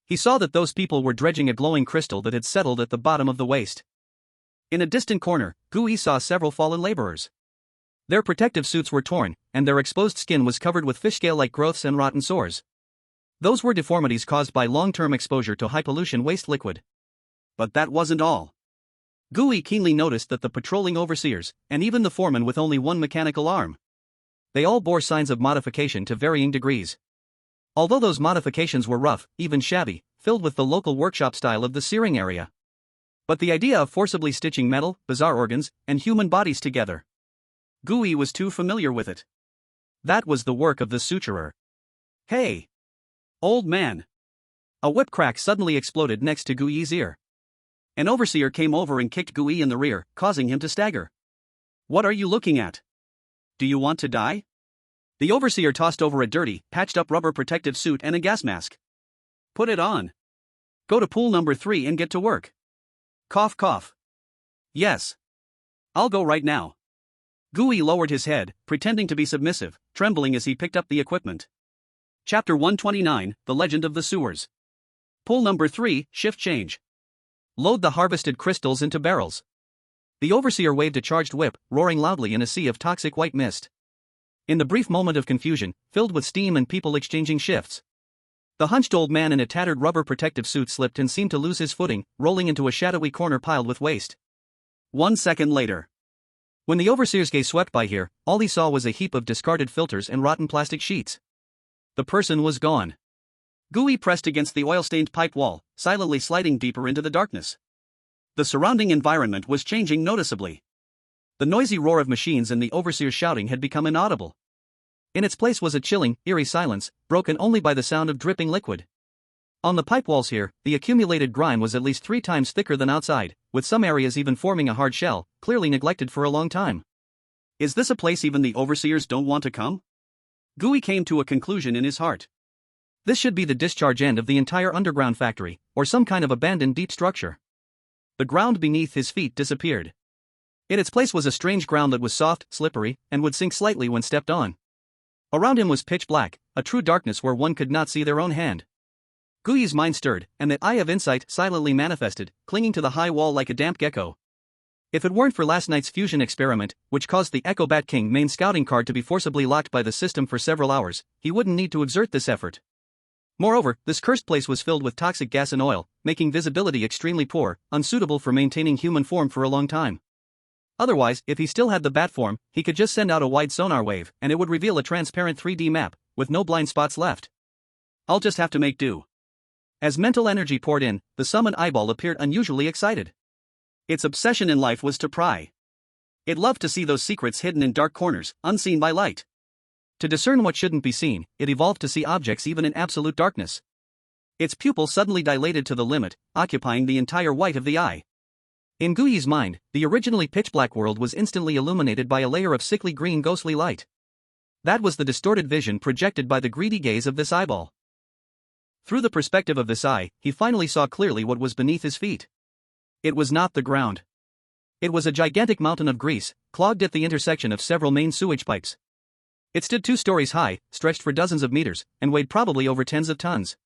He saw that those people were dredging a glowing crystal that had settled at the bottom of the waste. In a distant corner, Gooey saw several fallen laborers. Their protective suits were torn, and their exposed skin was covered with fish scale-like growths and rotten sores. Those were deformities caused by long-term exposure to high-pollution waste liquid. But that wasn't all. Gooey keenly noticed that the patrolling overseers, and even the foreman with only one mechanical arm, they all bore signs of modification to varying degrees. Although those modifications were rough, even shabby, filled with the local workshop style of the searing area. But the idea of forcibly stitching metal, bizarre organs, and human bodies together, Gooey was too familiar with it. That was the work of the suturer. Hey! Old man! A whip crack suddenly exploded next to Gooey's ear. An overseer came over and kicked Gooey in the rear, causing him to stagger. What are you looking at? Do you want to die? The overseer tossed over a dirty, patched-up rubber protective suit and a gas mask. Put it on. Go to pool number 3 and get to work. Cough, cough. Yes. I'll go right now. Gooey lowered his head, pretending to be submissive, trembling as he picked up the equipment. Chapter 129, The Legend of the Sewers. Pool number 3, shift change. Load the harvested crystals into barrels. The overseer waved a charged whip, roaring loudly in a sea of toxic white mist. In the brief moment of confusion, filled with steam and people exchanging shifts, the hunched old man in a tattered rubber protective suit slipped and seemed to lose his footing, rolling into a shadowy corner piled with waste. 1 second later. When the overseer's gaze swept by here, all he saw was a heap of discarded filters and rotten plastic sheets. The person was gone. Gooey pressed against the oil-stained pipe wall, silently sliding deeper into the darkness. The surrounding environment was changing noticeably. The noisy roar of machines and the overseer's shouting had become inaudible. In its place was a chilling, eerie silence, broken only by the sound of dripping liquid. On the pipe walls here, the accumulated grime was at least 3 times thicker than outside, with some areas even forming a hard shell, clearly neglected for a long time. Is this a place even the overseers don't want to come? Gooey came to a conclusion in his heart. This should be the discharge end of the entire underground factory, or some kind of abandoned deep structure. The ground beneath his feet disappeared. In its place was a strange ground that was soft, slippery, and would sink slightly when stepped on. Around him was pitch black, a true darkness where one could not see their own hand. Gooey's mind stirred, and the eye of insight silently manifested, clinging to the high wall like a damp gecko. If it weren't for last night's fusion experiment, which caused the Echo Bat King main scouting card to be forcibly locked by the system for several hours, he wouldn't need to exert this effort. Moreover, this cursed place was filled with toxic gas and oil, making visibility extremely poor, unsuitable for maintaining human form for a long time. Otherwise, if he still had the bat form, he could just send out a wide sonar wave, and it would reveal a transparent 3D map, with no blind spots left. I'll just have to make do. As mental energy poured in, the summoned eyeball appeared unusually excited. Its obsession in life was to pry. It loved to see those secrets hidden in dark corners, unseen by light. To discern what shouldn't be seen, it evolved to see objects even in absolute darkness. Its pupil suddenly dilated to the limit, occupying the entire white of the eye. In Gooey's mind, the originally pitch-black world was instantly illuminated by a layer of sickly green ghostly light. That was the distorted vision projected by the greedy gaze of this eyeball. Through the perspective of this eye, he finally saw clearly what was beneath his feet. It was not the ground. It was a gigantic mountain of grease, clogged at the intersection of several main sewage pipes. It stood 2 stories high, stretched for dozens of meters, and weighed probably over tens of tons.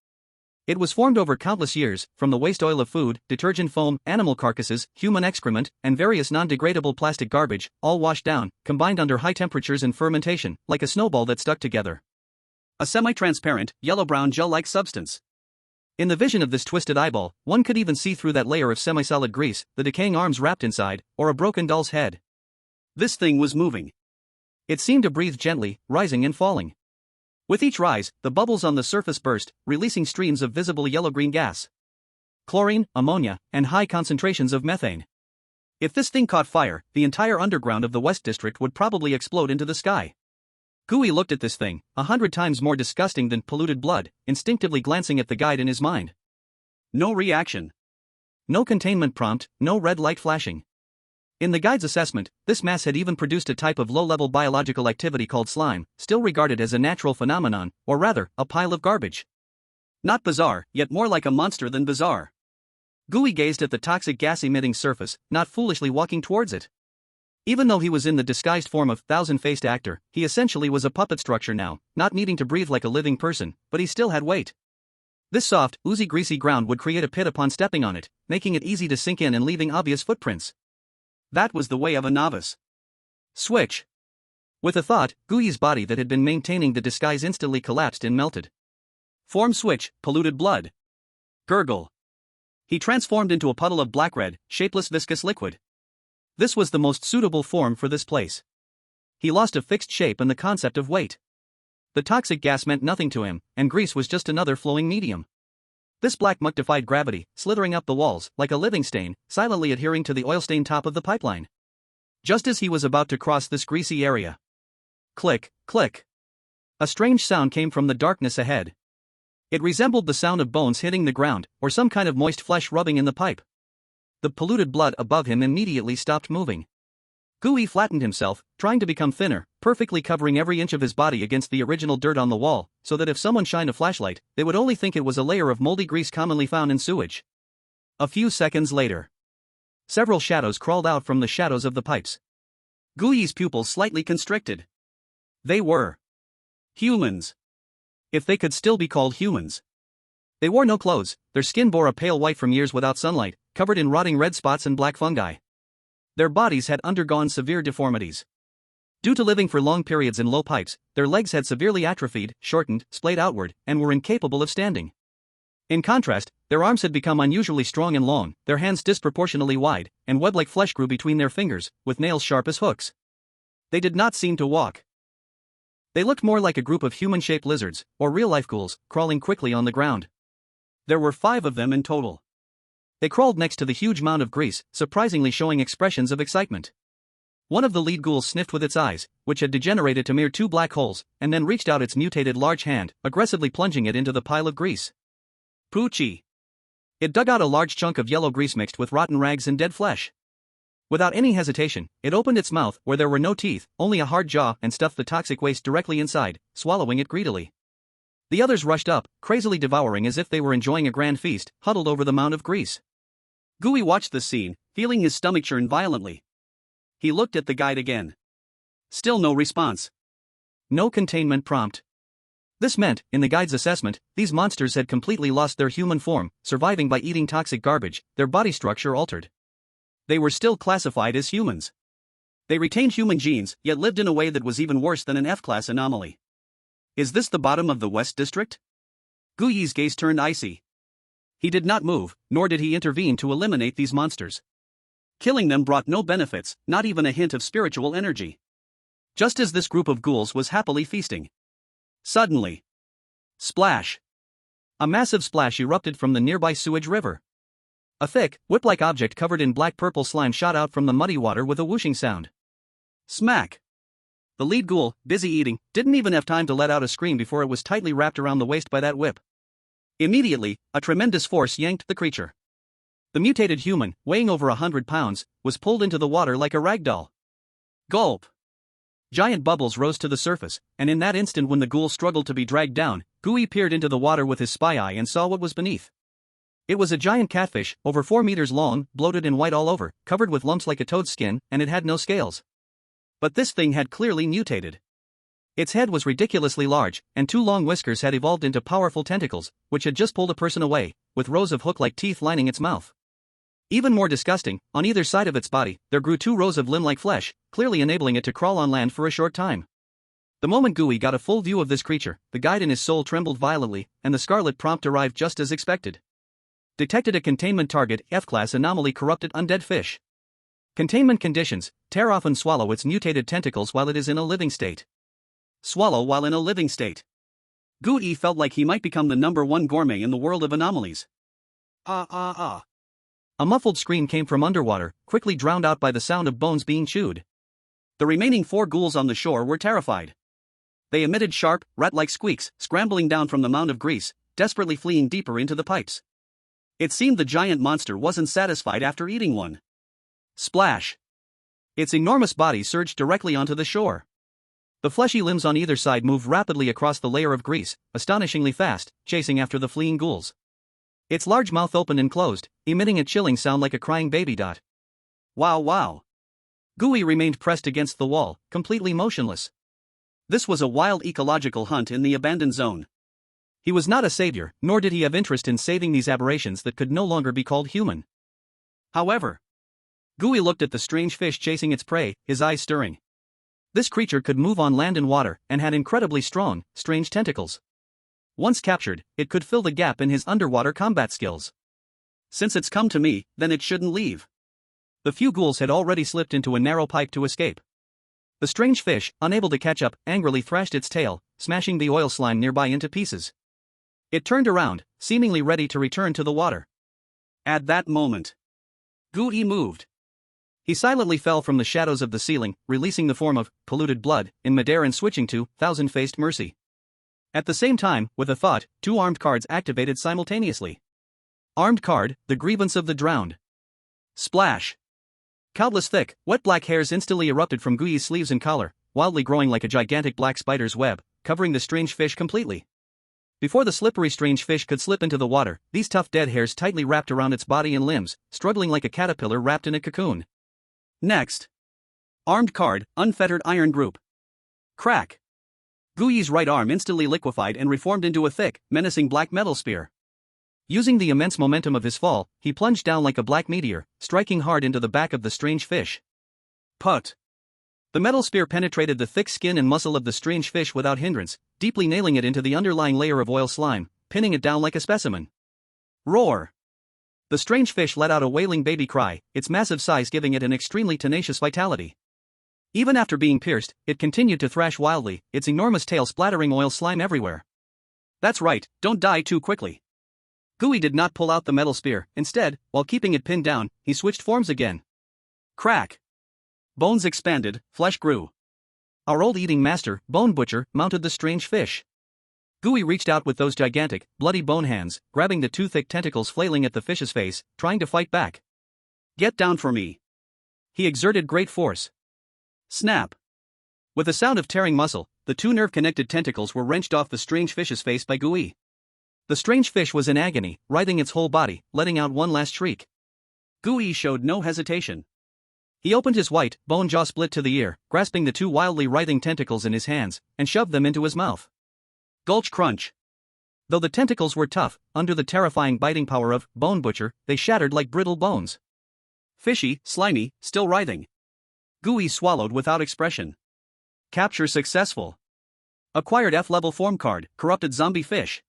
It was formed over countless years, from the waste oil of food, detergent foam, animal carcasses, human excrement, and various non-degradable plastic garbage, all washed down, combined under high temperatures and fermentation, like a snowball that stuck together. A semi-transparent, yellow-brown gel-like substance. In the vision of this twisted eyeball, one could even see through that layer of semi-solid grease, the decaying arms wrapped inside, or a broken doll's head. This thing was moving. It seemed to breathe gently, rising and falling. With each rise, the bubbles on the surface burst, releasing streams of visible yellow-green gas. Chlorine, ammonia, and high concentrations of methane. If this thing caught fire, the entire underground of the West District would probably explode into the sky. Gooey looked at this thing, 100 times more disgusting than polluted blood, instinctively glancing at the guide in his mind. No reaction. No containment prompt, no red light flashing. In the guide's assessment, this mass had even produced a type of low-level biological activity called slime, still regarded as a natural phenomenon, or rather, a pile of garbage. Not bizarre, yet more like a monster than bizarre. Gooey gazed at the toxic gas-emitting surface, not foolishly walking towards it. Even though he was in the disguised form of thousand-faced actor, he essentially was a puppet structure now, not needing to breathe like a living person, but he still had weight. This soft, oozy greasy ground would create a pit upon stepping on it, making it easy to sink in and leaving obvious footprints. That was the way of a novice. Switch. With a thought, Gooey's body that had been maintaining the disguise instantly collapsed and melted. Form switch, polluted blood. Gurgle. He transformed into a puddle of black-red, shapeless viscous liquid. This was the most suitable form for this place. He lost a fixed shape and the concept of weight. The toxic gas meant nothing to him, and grease was just another flowing medium. This black muck defied gravity, slithering up the walls, like a living stain, silently adhering to the oil-stained top of the pipeline. Just as he was about to cross this greasy area. Click, click. A strange sound came from the darkness ahead. It resembled the sound of bones hitting the ground, or some kind of moist flesh rubbing in the pipe. The polluted blood above him immediately stopped moving. Gooey flattened himself, trying to become thinner, perfectly covering every inch of his body against the original dirt on the wall, so that if someone shined a flashlight, they would only think it was a layer of moldy grease commonly found in sewage. A few seconds later, several shadows crawled out from the shadows of the pipes. Gooey's pupils slightly constricted. They were humans. If they could still be called humans. They wore no clothes, their skin bore a pale white from years without sunlight, covered in rotting red spots and black fungi. Their bodies had undergone severe deformities. Due to living for long periods in low pipes, their legs had severely atrophied, shortened, splayed outward, and were incapable of standing. In contrast, their arms had become unusually strong and long, their hands disproportionately wide, and web-like flesh grew between their fingers, with nails sharp as hooks. They did not seem to walk. They looked more like a group of human-shaped lizards, or real-life ghouls, crawling quickly on the ground. There were 5 of them in total. They crawled next to the huge mound of grease, surprisingly showing expressions of excitement. One of the lead ghouls sniffed with its eyes, which had degenerated to mere 2 black holes, and then reached out its mutated large hand, aggressively plunging it into the pile of grease. Poochie! It dug out a large chunk of yellow grease mixed with rotten rags and dead flesh. Without any hesitation, it opened its mouth where there were no teeth, only a hard jaw, and stuffed the toxic waste directly inside, swallowing it greedily. The others rushed up, crazily devouring as if they were enjoying a grand feast, huddled over the mound of grease. Gooey watched the scene, feeling his stomach churn violently. He looked at the guide again. Still no response. No containment prompt. This meant, in the guide's assessment, these monsters had completely lost their human form, surviving by eating toxic garbage, their body structure altered. They were still classified as humans. They retained human genes, yet lived in a way that was even worse than an F-class anomaly. Is this the bottom of the West District? Guyi's gaze turned icy. He did not move, nor did he intervene to eliminate these monsters. Killing them brought no benefits, not even a hint of spiritual energy. Just as this group of ghouls was happily feasting. Suddenly. Splash! A massive splash erupted from the nearby sewage river. A thick, whip-like object covered in black-purple slime shot out from the muddy water with a whooshing sound. Smack! The lead ghoul, busy eating, didn't even have time to let out a scream before it was tightly wrapped around the waist by that whip. Immediately, a tremendous force yanked the creature. The mutated human, weighing over 100 pounds, was pulled into the water like a rag doll. Gulp! Giant bubbles rose to the surface, and in that instant when the ghoul struggled to be dragged down, Gooey peered into the water with his spy eye and saw what was beneath. It was a giant catfish, over 4 meters long, bloated and white all over, covered with lumps like a toad's skin, and it had no scales. But this thing had clearly mutated. Its head was ridiculously large, and 2 long whiskers had evolved into powerful tentacles, which had just pulled a person away, with rows of hook-like teeth lining its mouth. Even more disgusting, on either side of its body, there grew 2 rows of limb-like flesh, clearly enabling it to crawl on land for a short time. The moment Gooey got a full view of this creature, the guide in his soul trembled violently, and the scarlet prompt arrived just as expected. Detected a containment target, F-class anomaly corrupted undead fish. Containment conditions: tear off and swallow its mutated tentacles while it is in a living state. Swallow while in a living state. Gooey felt like he might become the #1 gourmet in the world of anomalies. A muffled scream came from underwater, quickly drowned out by the sound of bones being chewed. The remaining 4 ghouls on the shore were terrified. They emitted sharp, rat-like squeaks, scrambling down from the mound of grease, desperately fleeing deeper into the pipes. It seemed the giant monster wasn't satisfied after eating one. Splash! Its enormous body surged directly onto the shore. The fleshy limbs on either side moved rapidly across the layer of grease, astonishingly fast, chasing after the fleeing ghouls. Its large mouth opened and closed, emitting a chilling sound like a crying baby. Wow wow! Gooey remained pressed against the wall, completely motionless. This was a wild ecological hunt in the abandoned zone. He was not a savior, nor did he have interest in saving these aberrations that could no longer be called human. However, Gooey looked at the strange fish chasing its prey, his eyes stirring. This creature could move on land and water, and had incredibly strong, strange tentacles. Once captured, it could fill the gap in his underwater combat skills. Since it's come to me, then it shouldn't leave. The few ghouls had already slipped into a narrow pipe to escape. The strange fish, unable to catch up, angrily thrashed its tail, smashing the oil slime nearby into pieces. It turned around, seemingly ready to return to the water. At that moment, Gooey moved. He silently fell from the shadows of the ceiling, releasing the form of polluted blood in midair and switching to thousand-faced mercy. At the same time, with a thought, 2 armed cards activated simultaneously. Armed card, the grievance of the drowned. Splash! Countless thick, wet black hairs instantly erupted from Gooey's sleeves and collar, wildly growing like a gigantic black spider's web, covering the strange fish completely. Before the slippery strange fish could slip into the water, these tough dead hairs tightly wrapped around its body and limbs, struggling like a caterpillar wrapped in a cocoon. Next. Armed card, unfettered iron group. Crack! Gooey's right arm instantly liquefied and reformed into a thick, menacing black metal spear. Using the immense momentum of his fall, he plunged down like a black meteor, striking hard into the back of the strange fish. Put! The metal spear penetrated the thick skin and muscle of the strange fish without hindrance, deeply nailing it into the underlying layer of oil slime, pinning it down like a specimen. Roar! The strange fish let out a wailing baby cry, its massive size giving it an extremely tenacious vitality. Even after being pierced, it continued to thrash wildly, its enormous tail splattering oil slime everywhere. That's right, don't die too quickly. Gooey did not pull out the metal spear. Instead, while keeping it pinned down, he switched forms again. Crack! Bones expanded, flesh grew. Our old eating master, Bone Butcher, mounted the strange fish. Gooey reached out with those gigantic, bloody bone hands, grabbing the two thick tentacles flailing at the fish's face, trying to fight back. Get down for me. He exerted great force. Snap! With a sound of tearing muscle, the two nerve-connected tentacles were wrenched off the strange fish's face by Gooey. The strange fish was in agony, writhing its whole body, letting out one last shriek. Gooey showed no hesitation. He opened his white, bone jaw split to the ear, grasping the two wildly writhing tentacles in his hands, and shoved them into his mouth. Gulch crunch. Though the tentacles were tough, under the terrifying biting power of Bone Butcher, they shattered like brittle bones. Fishy, slimy, still writhing. Gooey swallowed without expression. Capture successful. Acquired F-level form card, corrupted zombie fish.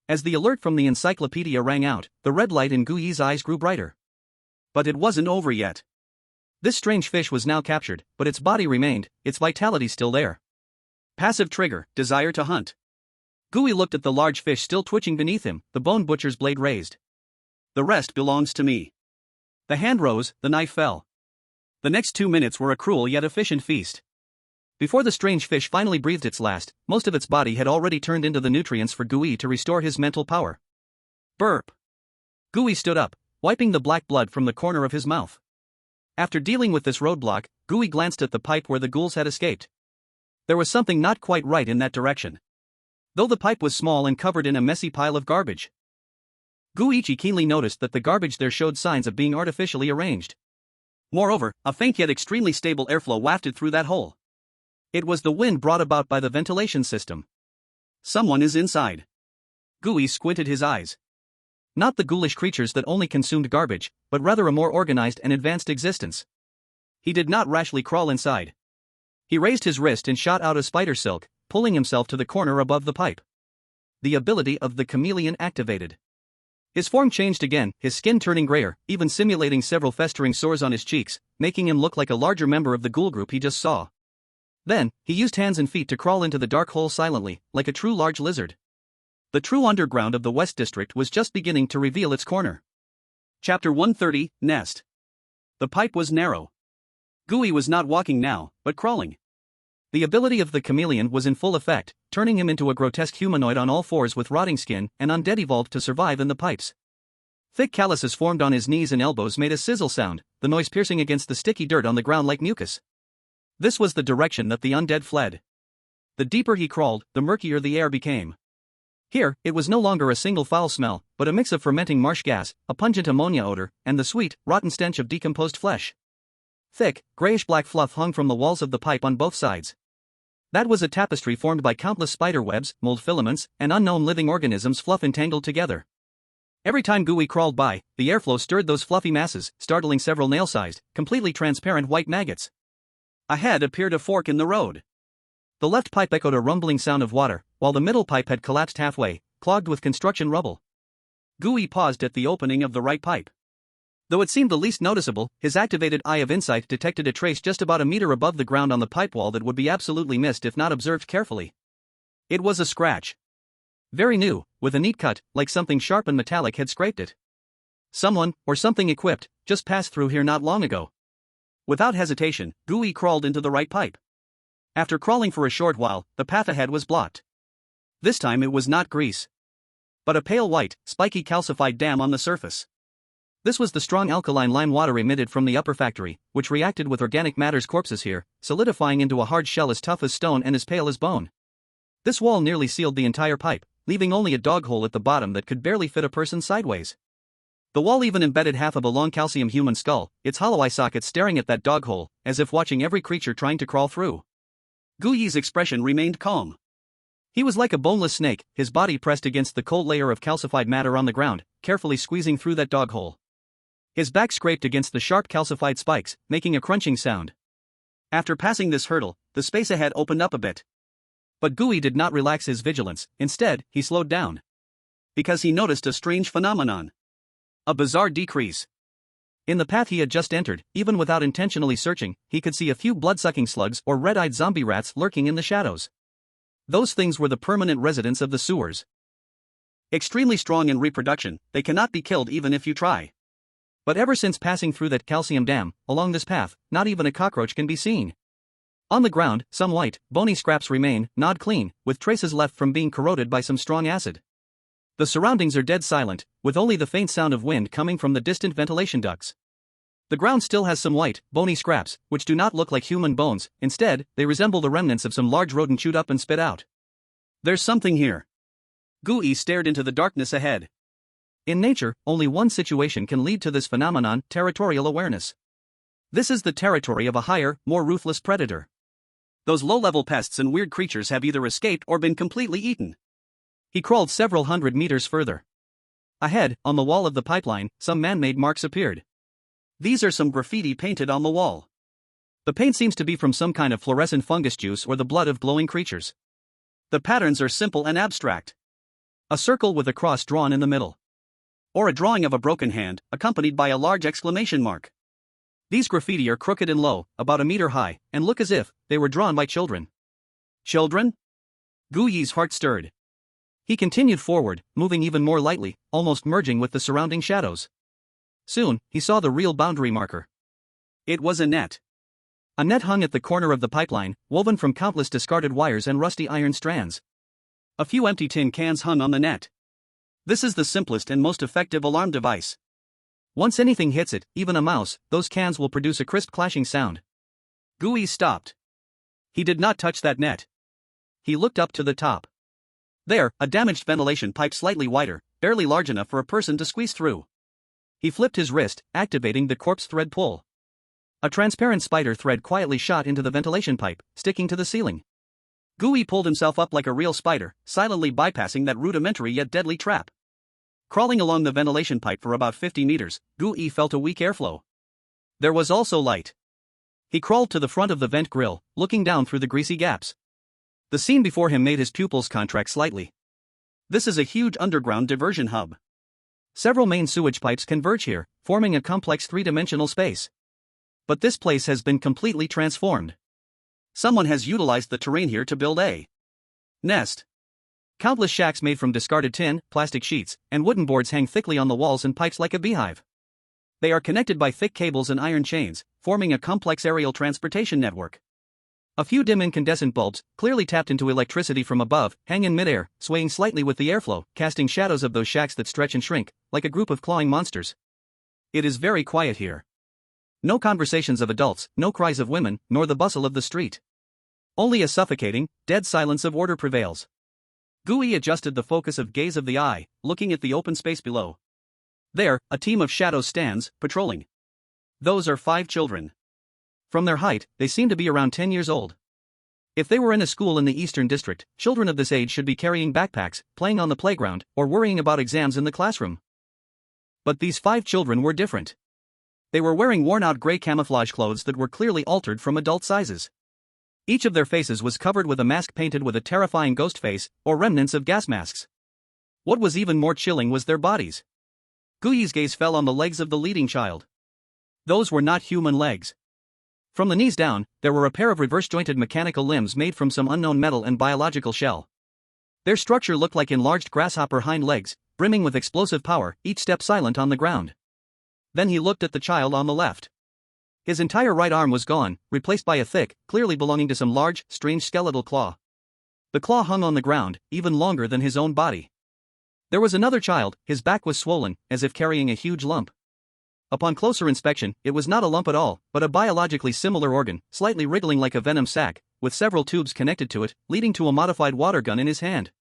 As the alert from the encyclopedia rang out, the red light in Gooey's eyes grew brighter. But it wasn't over yet. This strange fish was now captured, but its body remained, its vitality still there. Passive trigger, desire to hunt. Gooey looked at the large fish still twitching beneath him, the Bone Butcher's blade raised. The rest belongs to me. The hand rose, the knife fell. The next 2 minutes were a cruel yet efficient feast. Before the strange fish finally breathed its last, most of its body had already turned into the nutrients for Gooey to restore his mental power. Burp. Gooey stood up, wiping the black blood from the corner of his mouth. After dealing with this roadblock, Gooey glanced at the pipe where the ghouls had escaped. There was something not quite right in that direction. Though the pipe was small and covered in a messy pile of garbage. Gooey keenly noticed that the garbage there showed signs of being artificially arranged. Moreover, a faint yet extremely stable airflow wafted through that hole. It was the wind brought about by the ventilation system. Someone is inside. Gooey squinted his eyes. Not the ghoulish creatures that only consumed garbage, but rather a more organized and advanced existence. He did not rashly crawl inside. He raised his wrist and shot out a spider silk, pulling himself to the corner above the pipe. The ability of the chameleon activated. His form changed again, his skin turning grayer, even simulating several festering sores on his cheeks, making him look like a larger member of the ghoul group he just saw. Then, he used hands and feet to crawl into the dark hole silently, like a true large lizard. The true underground of the West District was just beginning to reveal its corner. Chapter 130, Nest. The pipe was narrow. Gooey was not walking now, but crawling. The ability of the chameleon was in full effect, turning him into a grotesque humanoid on all fours with rotting skin and undead evolved to survive in the pipes. Thick calluses formed on his knees and elbows made a sizzle sound, the noise piercing against the sticky dirt on the ground like mucus. This was the direction that the undead fled. The deeper he crawled, the murkier the air became. Here, it was no longer a single foul smell, but a mix of fermenting marsh gas, a pungent ammonia odor, and the sweet, rotten stench of decomposed flesh. Thick, grayish-black fluff hung from the walls of the pipe on both sides. That was a tapestry formed by countless spider webs, mold filaments, and unknown living organisms fluff entangled together. Every time Gooey crawled by, the airflow stirred those fluffy masses, startling several nail-sized, completely transparent white maggots. Ahead appeared a fork in the road. The left pipe echoed a rumbling sound of water, while the middle pipe had collapsed halfway, clogged with construction rubble. Gooey paused at the opening of the right pipe. Though it seemed the least noticeable, his activated eye of insight detected a trace just about a meter above the ground on the pipe wall that would be absolutely missed if not observed carefully. It was a scratch. Very new, with a neat cut, like something sharp and metallic had scraped it. Someone, or something equipped, just passed through here not long ago. Without hesitation, Gooey crawled into the right pipe. After crawling for a short while, the path ahead was blocked. This time it was not grease, but a pale white, spiky calcified dam on the surface. This was the strong alkaline lime water emitted from the upper factory, which reacted with organic matter's corpses here, solidifying into a hard shell as tough as stone and as pale as bone. This wall nearly sealed the entire pipe, leaving only a dog hole at the bottom that could barely fit a person sideways. The wall even embedded half of a long calcium human skull, its hollow eye sockets staring at that dog hole, as if watching every creature trying to crawl through. Gooey's expression remained calm. He was like a boneless snake, his body pressed against the cold layer of calcified matter on the ground, carefully squeezing through that dog hole. His back scraped against the sharp calcified spikes, making a crunching sound. After passing this hurdle, the space ahead opened up a bit. But Gooey did not relax his vigilance, instead, he slowed down. Because he noticed a strange phenomenon. A bizarre decrease. In the path he had just entered, even without intentionally searching, he could see a few blood-sucking slugs or red-eyed zombie rats lurking in the shadows. Those things were the permanent residents of the sewers. Extremely strong in reproduction, they cannot be killed even if you try. But ever since passing through that calcium dam, along this path, not even a cockroach can be seen. On the ground, some white, bony scraps remain, gnawed clean, with traces left from being corroded by some strong acid. The surroundings are dead silent, with only the faint sound of wind coming from the distant ventilation ducts. The ground still has some white, bony scraps, which do not look like human bones. Instead, they resemble the remnants of some large rodent chewed up and spit out. There's something here. Gui stared into the darkness ahead. In nature, only one situation can lead to this phenomenon: territorial awareness. This is the territory of a higher, more ruthless predator. Those low-level pests and weird creatures have either escaped or been completely eaten. He crawled several hundred meters further. Ahead, on the wall of the pipeline, some man-made marks appeared. These are some graffiti painted on the wall. The paint seems to be from some kind of fluorescent fungus juice or the blood of glowing creatures. The patterns are simple and abstract. A circle with a cross drawn in the middle. Or a drawing of a broken hand, accompanied by a large exclamation mark. These graffiti are crooked and low, about a meter high, and look as if they were drawn by children. Children? Gui's heart stirred. He continued forward, moving even more lightly, almost merging with the surrounding shadows. Soon, he saw the real boundary marker. It was a net. A net hung at the corner of the pipeline, woven from countless discarded wires and rusty iron strands. A few empty tin cans hung on the net. This is the simplest and most effective alarm device. Once anything hits it, even a mouse, those cans will produce a crisp clashing sound. Gui stopped. He did not touch that net. He looked up to the top. There, a damaged ventilation pipe slightly wider, barely large enough for a person to squeeze through. He flipped his wrist, activating the corpse thread pull. A transparent spider thread quietly shot into the ventilation pipe, sticking to the ceiling. Gui pulled himself up like a real spider, silently bypassing that rudimentary yet deadly trap. Crawling along the ventilation pipe for about 50 meters, Gui felt a weak airflow. There was also light. He crawled to the front of the vent grill, looking down through the greasy gaps. The scene before him made his pupils contract slightly. This is a huge underground diversion hub. Several main sewage pipes converge here, forming a complex three-dimensional space. But this place has been completely transformed. Someone has utilized the terrain here to build a nest. Countless shacks made from discarded tin, plastic sheets, and wooden boards hang thickly on the walls and pipes like a beehive. They are connected by thick cables and iron chains, forming a complex aerial transportation network. A few dim incandescent bulbs, clearly tapped into electricity from above, hang in midair, swaying slightly with the airflow, casting shadows of those shacks that stretch and shrink, like a group of clawing monsters. It is very quiet here. No conversations of adults, no cries of women, nor the bustle of the street. Only a suffocating, dead silence of order prevails. Gui adjusted the focus of gaze of the eye, looking at the open space below. There, a team of shadows stands, patrolling. Those are 5 children. From their height, they seem to be around 10 years old. If they were in a school in the Eastern District, children of this age should be carrying backpacks, playing on the playground, or worrying about exams in the classroom. But these 5 children were different. They were wearing worn-out gray camouflage clothes that were clearly altered from adult sizes. Each of their faces was covered with a mask painted with a terrifying ghost face, or remnants of gas masks. What was even more chilling was their bodies. Gui's gaze fell on the legs of the leading child. Those were not human legs. From the knees down, there were a pair of reverse-jointed mechanical limbs made from some unknown metal and biological shell. Their structure looked like enlarged grasshopper hind legs, brimming with explosive power, each step silent on the ground. Then he looked at the child on the left. His entire right arm was gone, replaced by a thick, clearly belonging to some large, strange skeletal claw. The claw hung on the ground, even longer than his own body. There was another child, his back was swollen, as if carrying a huge lump. Upon closer inspection, it was not a lump at all, but a biologically similar organ, slightly wriggling like a venom sac, with several tubes connected to it, leading to a modified water gun in his hand.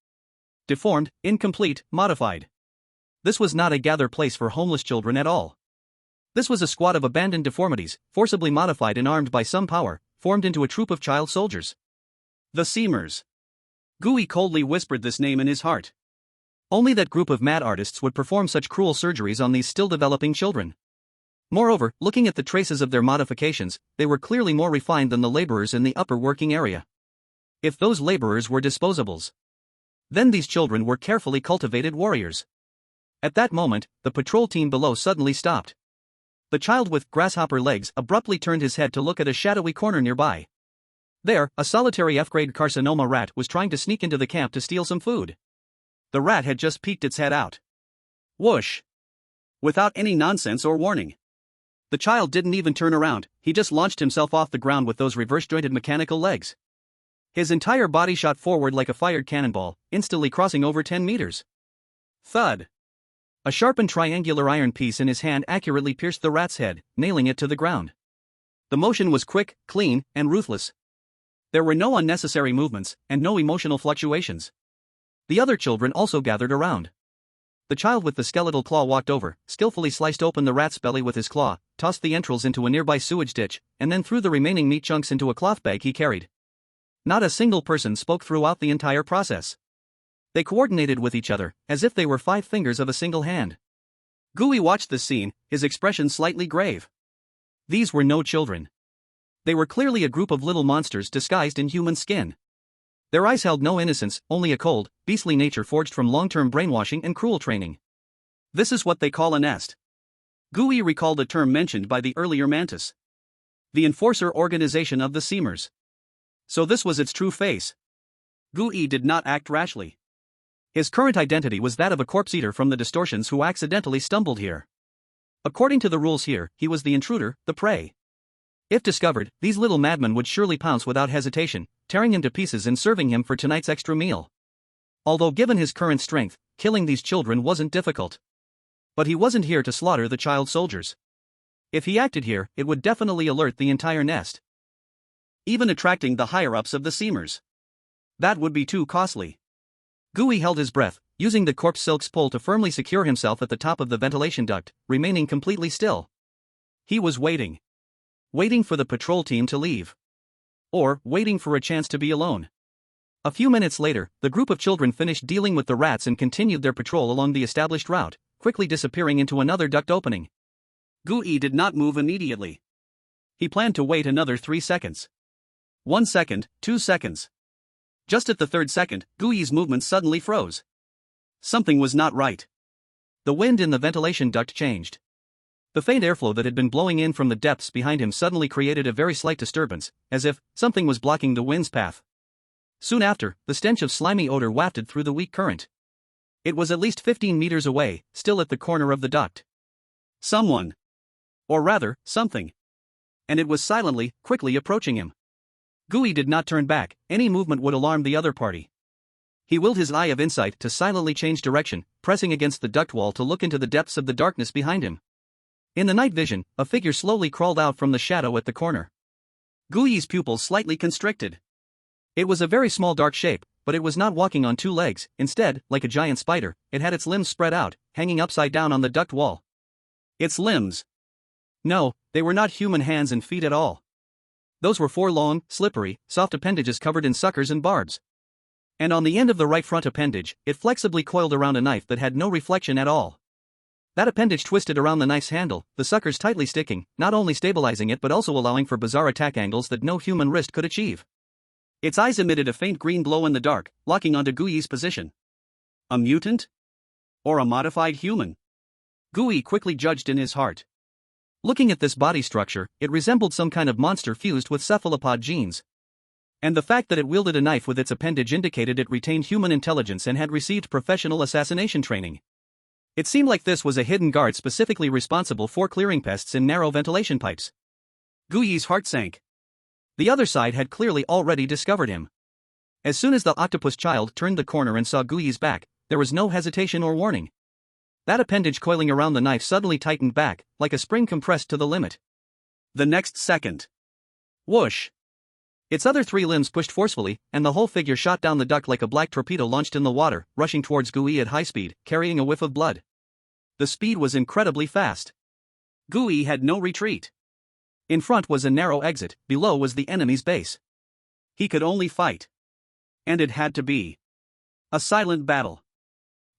Deformed, incomplete, modified. This was not a gather place for homeless children at all. This was a squad of abandoned deformities, forcibly modified and armed by some power, formed into a troop of child soldiers. The Seamers. Gui coldly whispered this name in his heart. Only that group of mad artists would perform such cruel surgeries on these still developing children. Moreover, looking at the traces of their modifications, they were clearly more refined than the laborers in the upper working area. If those laborers were disposables, then these children were carefully cultivated warriors. At that moment, the patrol team below suddenly stopped. The child with grasshopper legs abruptly turned his head to look at a shadowy corner nearby. There, a solitary F-grade carcinoma rat was trying to sneak into the camp to steal some food. The rat had just peeked its head out. Whoosh! Without any nonsense or warning. The child didn't even turn around, he just launched himself off the ground with those reverse-jointed mechanical legs. His entire body shot forward like a fired cannonball, instantly crossing over 10 meters. Thud! A sharpened triangular iron piece in his hand accurately pierced the rat's head, nailing it to the ground. The motion was quick, clean, and ruthless. There were no unnecessary movements, and no emotional fluctuations. The other children also gathered around. The child with the skeletal claw walked over, skillfully sliced open the rat's belly with his claw, tossed the entrails into a nearby sewage ditch, and then threw the remaining meat chunks into a cloth bag he carried. Not a single person spoke throughout the entire process. They coordinated with each other, as if they were 5 fingers of a single hand. Gooey watched the scene, his expression slightly grave. These were no children. They were clearly a group of little monsters disguised in human skin. Their eyes held no innocence, only a cold, beastly nature forged from long-term brainwashing and cruel training. This is what they call a nest. Gooey recalled a term mentioned by the earlier mantis. The enforcer organization of the seamers. So this was its true face. Gooey did not act rashly. His current identity was that of a corpse eater from the distortions who accidentally stumbled here. According to the rules here, he was the intruder, the prey. If discovered, these little madmen would surely pounce without hesitation, tearing him to pieces and serving him for tonight's extra meal. Although given his current strength, killing these children wasn't difficult. But he wasn't here to slaughter the child soldiers. If he acted here, it would definitely alert the entire nest. Even attracting the higher-ups of the seamers. That would be too costly. Gooey held his breath, using the corpse silk's pole to firmly secure himself at the top of the ventilation duct, remaining completely still. He was waiting. Waiting for the patrol team to leave. Or, waiting for a chance to be alone. A few minutes later, the group of children finished dealing with the rats and continued their patrol along the established route, quickly disappearing into another duct opening. Gooey did not move immediately. He planned to wait another 3 seconds. 1 second, 2 seconds. Just at the 3rd second, Gooey's movement suddenly froze. Something was not right. The wind in the ventilation duct changed. The faint airflow that had been blowing in from the depths behind him suddenly created a very slight disturbance, as if something was blocking the wind's path. Soon after, the stench of slimy odor wafted through the weak current. It was at least 15 meters away, still at the corner of the duct. Someone. Or rather, something. And it was silently, quickly approaching him. Gooey did not turn back, any movement would alarm the other party. He willed his eye of insight to silently change direction, pressing against the duct wall to look into the depths of the darkness behind him. In the night vision, a figure slowly crawled out from the shadow at the corner. Gooey's pupils slightly constricted. It was a very small dark shape, but it was not walking on 2 legs, instead, like a giant spider, it had its limbs spread out, hanging upside down on the duct wall. Its limbs. No, they were not human hands and feet at all. Those were 4 long, slippery, soft appendages covered in suckers and barbs. And on the end of the right front appendage, it flexibly coiled around a knife that had no reflection at all. That appendage twisted around the knife's handle, the suckers tightly sticking, not only stabilizing it but also allowing for bizarre attack angles that no human wrist could achieve. Its eyes emitted a faint green glow in the dark, locking onto Gooey's position. A mutant? Or a modified human? Gooey quickly judged in his heart. Looking at this body structure, it resembled some kind of monster fused with cephalopod genes. And the fact that it wielded a knife with its appendage indicated it retained human intelligence and had received professional assassination training. It seemed like this was a hidden guard specifically responsible for clearing pests in narrow ventilation pipes. Gooey's heart sank. The other side had clearly already discovered him. As soon as the octopus child turned the corner and saw Gooey's back, there was no hesitation or warning. That appendage coiling around the knife suddenly tightened back, like a spring compressed to the limit. The next second. Whoosh! Its other 3 limbs pushed forcefully, and the whole figure shot down the duct like a black torpedo launched in the water, rushing towards Gooey at high speed, carrying a whiff of blood. The speed was incredibly fast. Gooey had no retreat. In front was a narrow exit, below was the enemy's base. He could only fight. And it had to be a silent battle.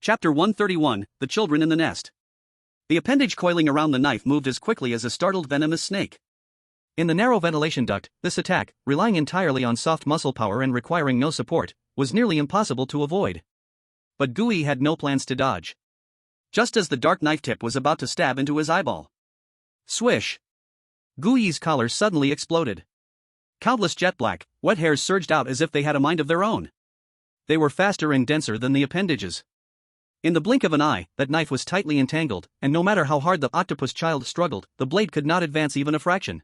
Chapter 131, The Children in the Nest. The appendage coiling around the knife moved as quickly as a startled venomous snake. In the narrow ventilation duct, this attack, relying entirely on soft muscle power and requiring no support, was nearly impossible to avoid. But Gooey had no plans to dodge. Just as the dark knife tip was about to stab into his eyeball, Swish! Gooey's collar suddenly exploded. Countless jet black, wet hairs surged out as if they had a mind of their own. They were faster and denser than the appendages. In the blink of an eye, that knife was tightly entangled, and no matter how hard the octopus child struggled, the blade could not advance even a fraction.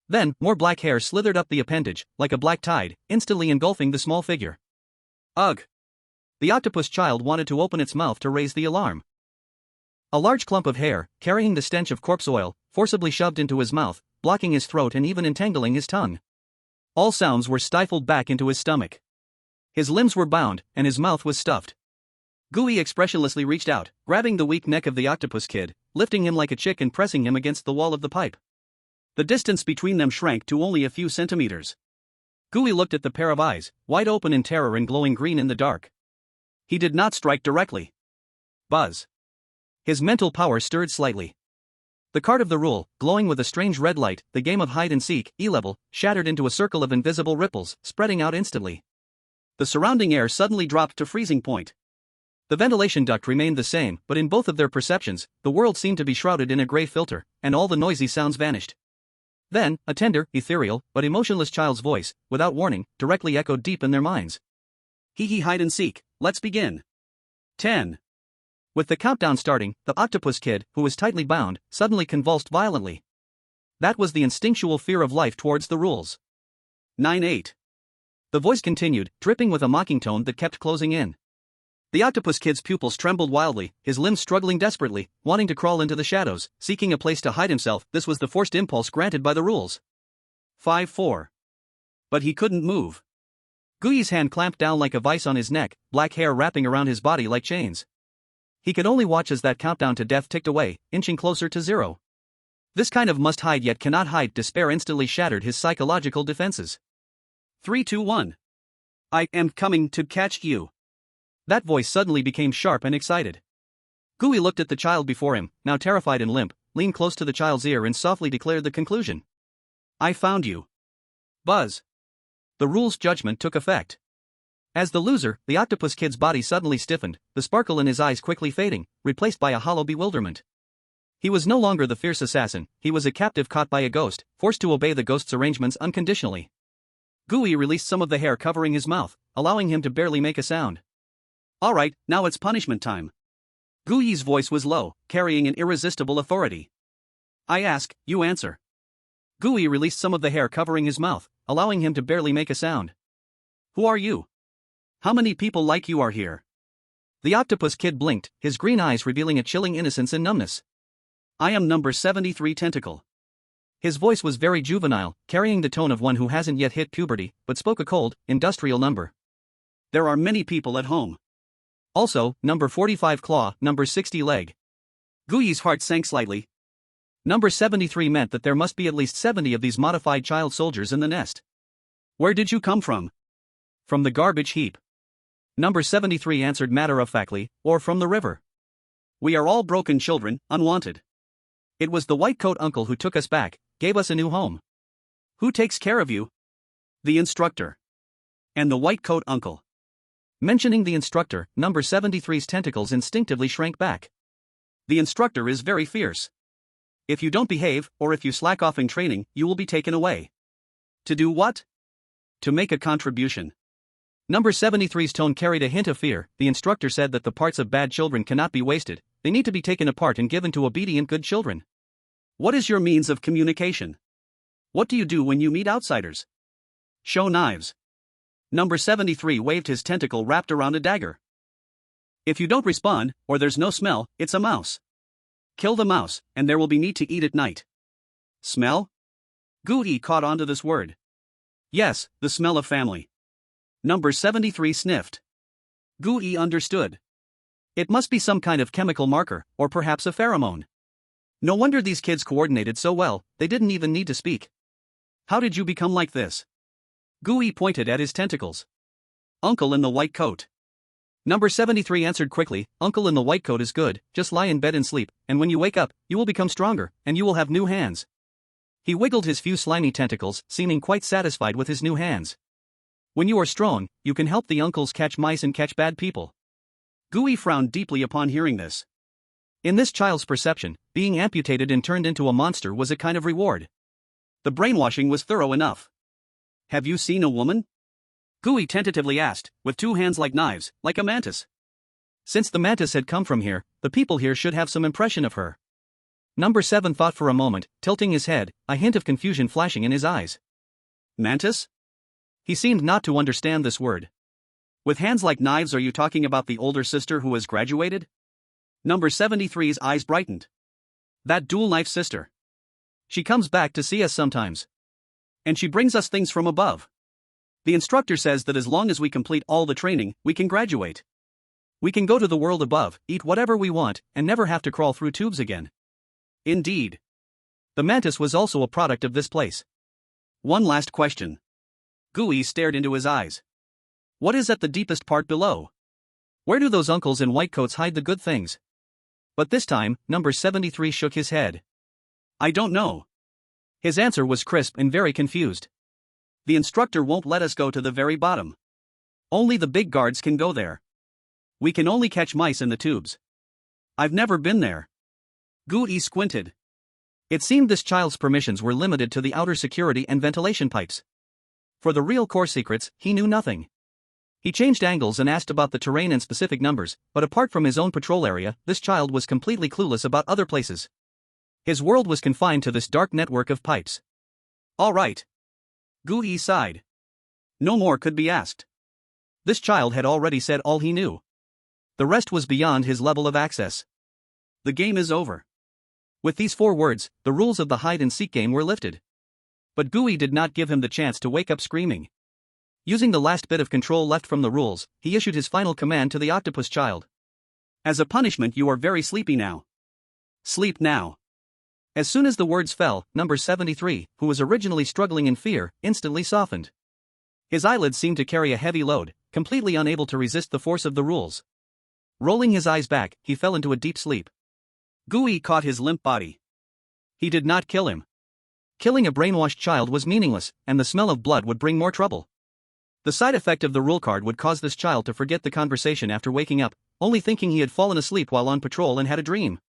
Then, more black hair slithered up the appendage, like a black tide, instantly engulfing the small figure. Ugh! The octopus child wanted to open its mouth to raise the alarm. A large clump of hair, carrying the stench of corpse oil, forcibly shoved into his mouth, blocking his throat and even entangling his tongue. All sounds were stifled back into his stomach. His limbs were bound, and his mouth was stuffed. Gooey expressionlessly reached out, grabbing the weak neck of the octopus kid, lifting him like a chick and pressing him against the wall of the pipe. The distance between them shrank to only a few centimeters. Gooey looked at the pair of eyes, wide open in terror and glowing green in the dark. He did not strike directly. Buzz. His mental power stirred slightly. The card of the rule, glowing with a strange red light, the game of hide-and-seek, E-level, shattered into a circle of invisible ripples, spreading out instantly. The surrounding air suddenly dropped to freezing point. The ventilation duct remained the same, but in both of their perceptions, the world seemed to be shrouded in a gray filter, and all the noisy sounds vanished. Then, a tender, ethereal, but emotionless child's voice, without warning, directly echoed deep in their minds. Hee hide and seek, let's begin. 10. With the countdown starting, the octopus kid, who was tightly bound, suddenly convulsed violently. That was the instinctual fear of life towards the rules. 9-8. The voice continued, dripping with a mocking tone that kept closing in. The octopus kid's pupils trembled wildly, his limbs struggling desperately, wanting to crawl into the shadows, seeking a place to hide himself. This was the forced impulse granted by the rules. 5-4. But he couldn't move. Gooey's hand clamped down like a vice on his neck, black hair wrapping around his body like chains. He could only watch as that countdown to death ticked away, inching closer to zero. This kind of must hide yet cannot hide despair instantly shattered his psychological defenses. 3-2-1. I am coming to catch you. That voice suddenly became sharp and excited. Gooey looked at the child before him, now terrified and limp, leaned close to the child's ear and softly declared the conclusion. I found you. Buzz. The rule's judgment took effect. As the loser, the octopus kid's body suddenly stiffened, the sparkle in his eyes quickly fading, replaced by a hollow bewilderment. He was no longer the fierce assassin, he was a captive caught by a ghost, forced to obey the ghost's arrangements unconditionally. Gooey released some of the hair covering his mouth, allowing him to barely make a sound. Alright, now it's punishment time. Gooey's voice was low, carrying an irresistible authority. I ask, you answer. Gooey released some of the hair covering his mouth, allowing him to barely make a sound. Who are you? How many people like you are here? The octopus kid blinked, his green eyes revealing a chilling innocence and numbness. I am number 73 tentacle. His voice was very juvenile, carrying the tone of one who hasn't yet hit puberty, but spoke a cold, industrial number. There are many people at home. Also, number 45 claw, number 60 leg. Gooey's heart sank slightly. Number 73 meant that there must be at least 70 of these modified child soldiers in the nest. Where did you come from? From the garbage heap. Number 73 answered matter-of-factly, or from the river. We are all broken children, unwanted. It was the white coat uncle who took us back, gave us a new home. Who takes care of you? The instructor. And the white coat uncle. Mentioning the instructor, number 73's tentacles instinctively shrank back. The instructor is very fierce. If you don't behave, or if you slack off in training, you will be taken away. To do what? To make a contribution. Number 73's tone carried a hint of fear. The instructor said that the parts of bad children cannot be wasted, they need to be taken apart and given to obedient good children. What is your means of communication? What do you do when you meet outsiders? Show knives. Number 73 waved his tentacle wrapped around a dagger. If you don't respond, or there's no smell, it's a mouse. Kill the mouse, and there will be meat to eat at night. Smell? Gooey caught on to this word. Yes, the smell of family. Number 73 sniffed. Gooey understood. It must be some kind of chemical marker, or perhaps a pheromone. No wonder these kids coordinated so well, they didn't even need to speak. How did you become like this? Gooey pointed at his tentacles. Uncle in the white coat. Number 73 answered quickly, Uncle in the white coat is good, just lie in bed and sleep, and when you wake up, you will become stronger, and you will have new hands. He wiggled his few slimy tentacles, seeming quite satisfied with his new hands. When you are strong, you can help the uncles catch mice and catch bad people. Gooey frowned deeply upon hearing this. In this child's perception, being amputated and turned into a monster was a kind of reward. The brainwashing was thorough enough. "Have you seen a woman?" Gooey tentatively asked, with two hands like knives, like a mantis. Since the mantis had come from here, the people here should have some impression of her. Number 7 thought for a moment, tilting his head, a hint of confusion flashing in his eyes. Mantis? He seemed not to understand this word. With hands like knives, are you talking about the older sister who has graduated? Number 73's eyes brightened. That dual-knife sister. She comes back to see us sometimes. And she brings us things from above. The instructor says that as long as we complete all the training, we can graduate. We can go to the world above, eat whatever we want, and never have to crawl through tubes again. Indeed. The mantis was also a product of this place. One last question. Gooey stared into his eyes. What is at the deepest part below? Where do those uncles in white coats hide the good things? But this time, number 73 shook his head. I don't know. His answer was crisp and very confused. The instructor won't let us go to the very bottom. Only the big guards can go there. We can only catch mice in the tubes. I've never been there. Gooey squinted. It seemed this child's permissions were limited to the outer security and ventilation pipes. For the real core secrets, he knew nothing. He changed angles and asked about the terrain and specific numbers, but apart from his own patrol area, this child was completely clueless about other places. His world was confined to this dark network of pipes. All right. Gooey sighed. No more could be asked. This child had already said all he knew. The rest was beyond his level of access. The game is over. With these 4 words, the rules of the hide-and-seek game were lifted. But Gooey did not give him the chance to wake up screaming. Using the last bit of control left from the rules, he issued his final command to the octopus child. As a punishment, you are very sleepy now. Sleep now. As soon as the words fell, number 73, who was originally struggling in fear, instantly softened. His eyelids seemed to carry a heavy load, completely unable to resist the force of the rules. Rolling his eyes back, he fell into a deep sleep. Gooey caught his limp body. He did not kill him. Killing a brainwashed child was meaningless, and the smell of blood would bring more trouble. The side effect of the rule card would cause this child to forget the conversation after waking up, only thinking he had fallen asleep while on patrol and had a dream.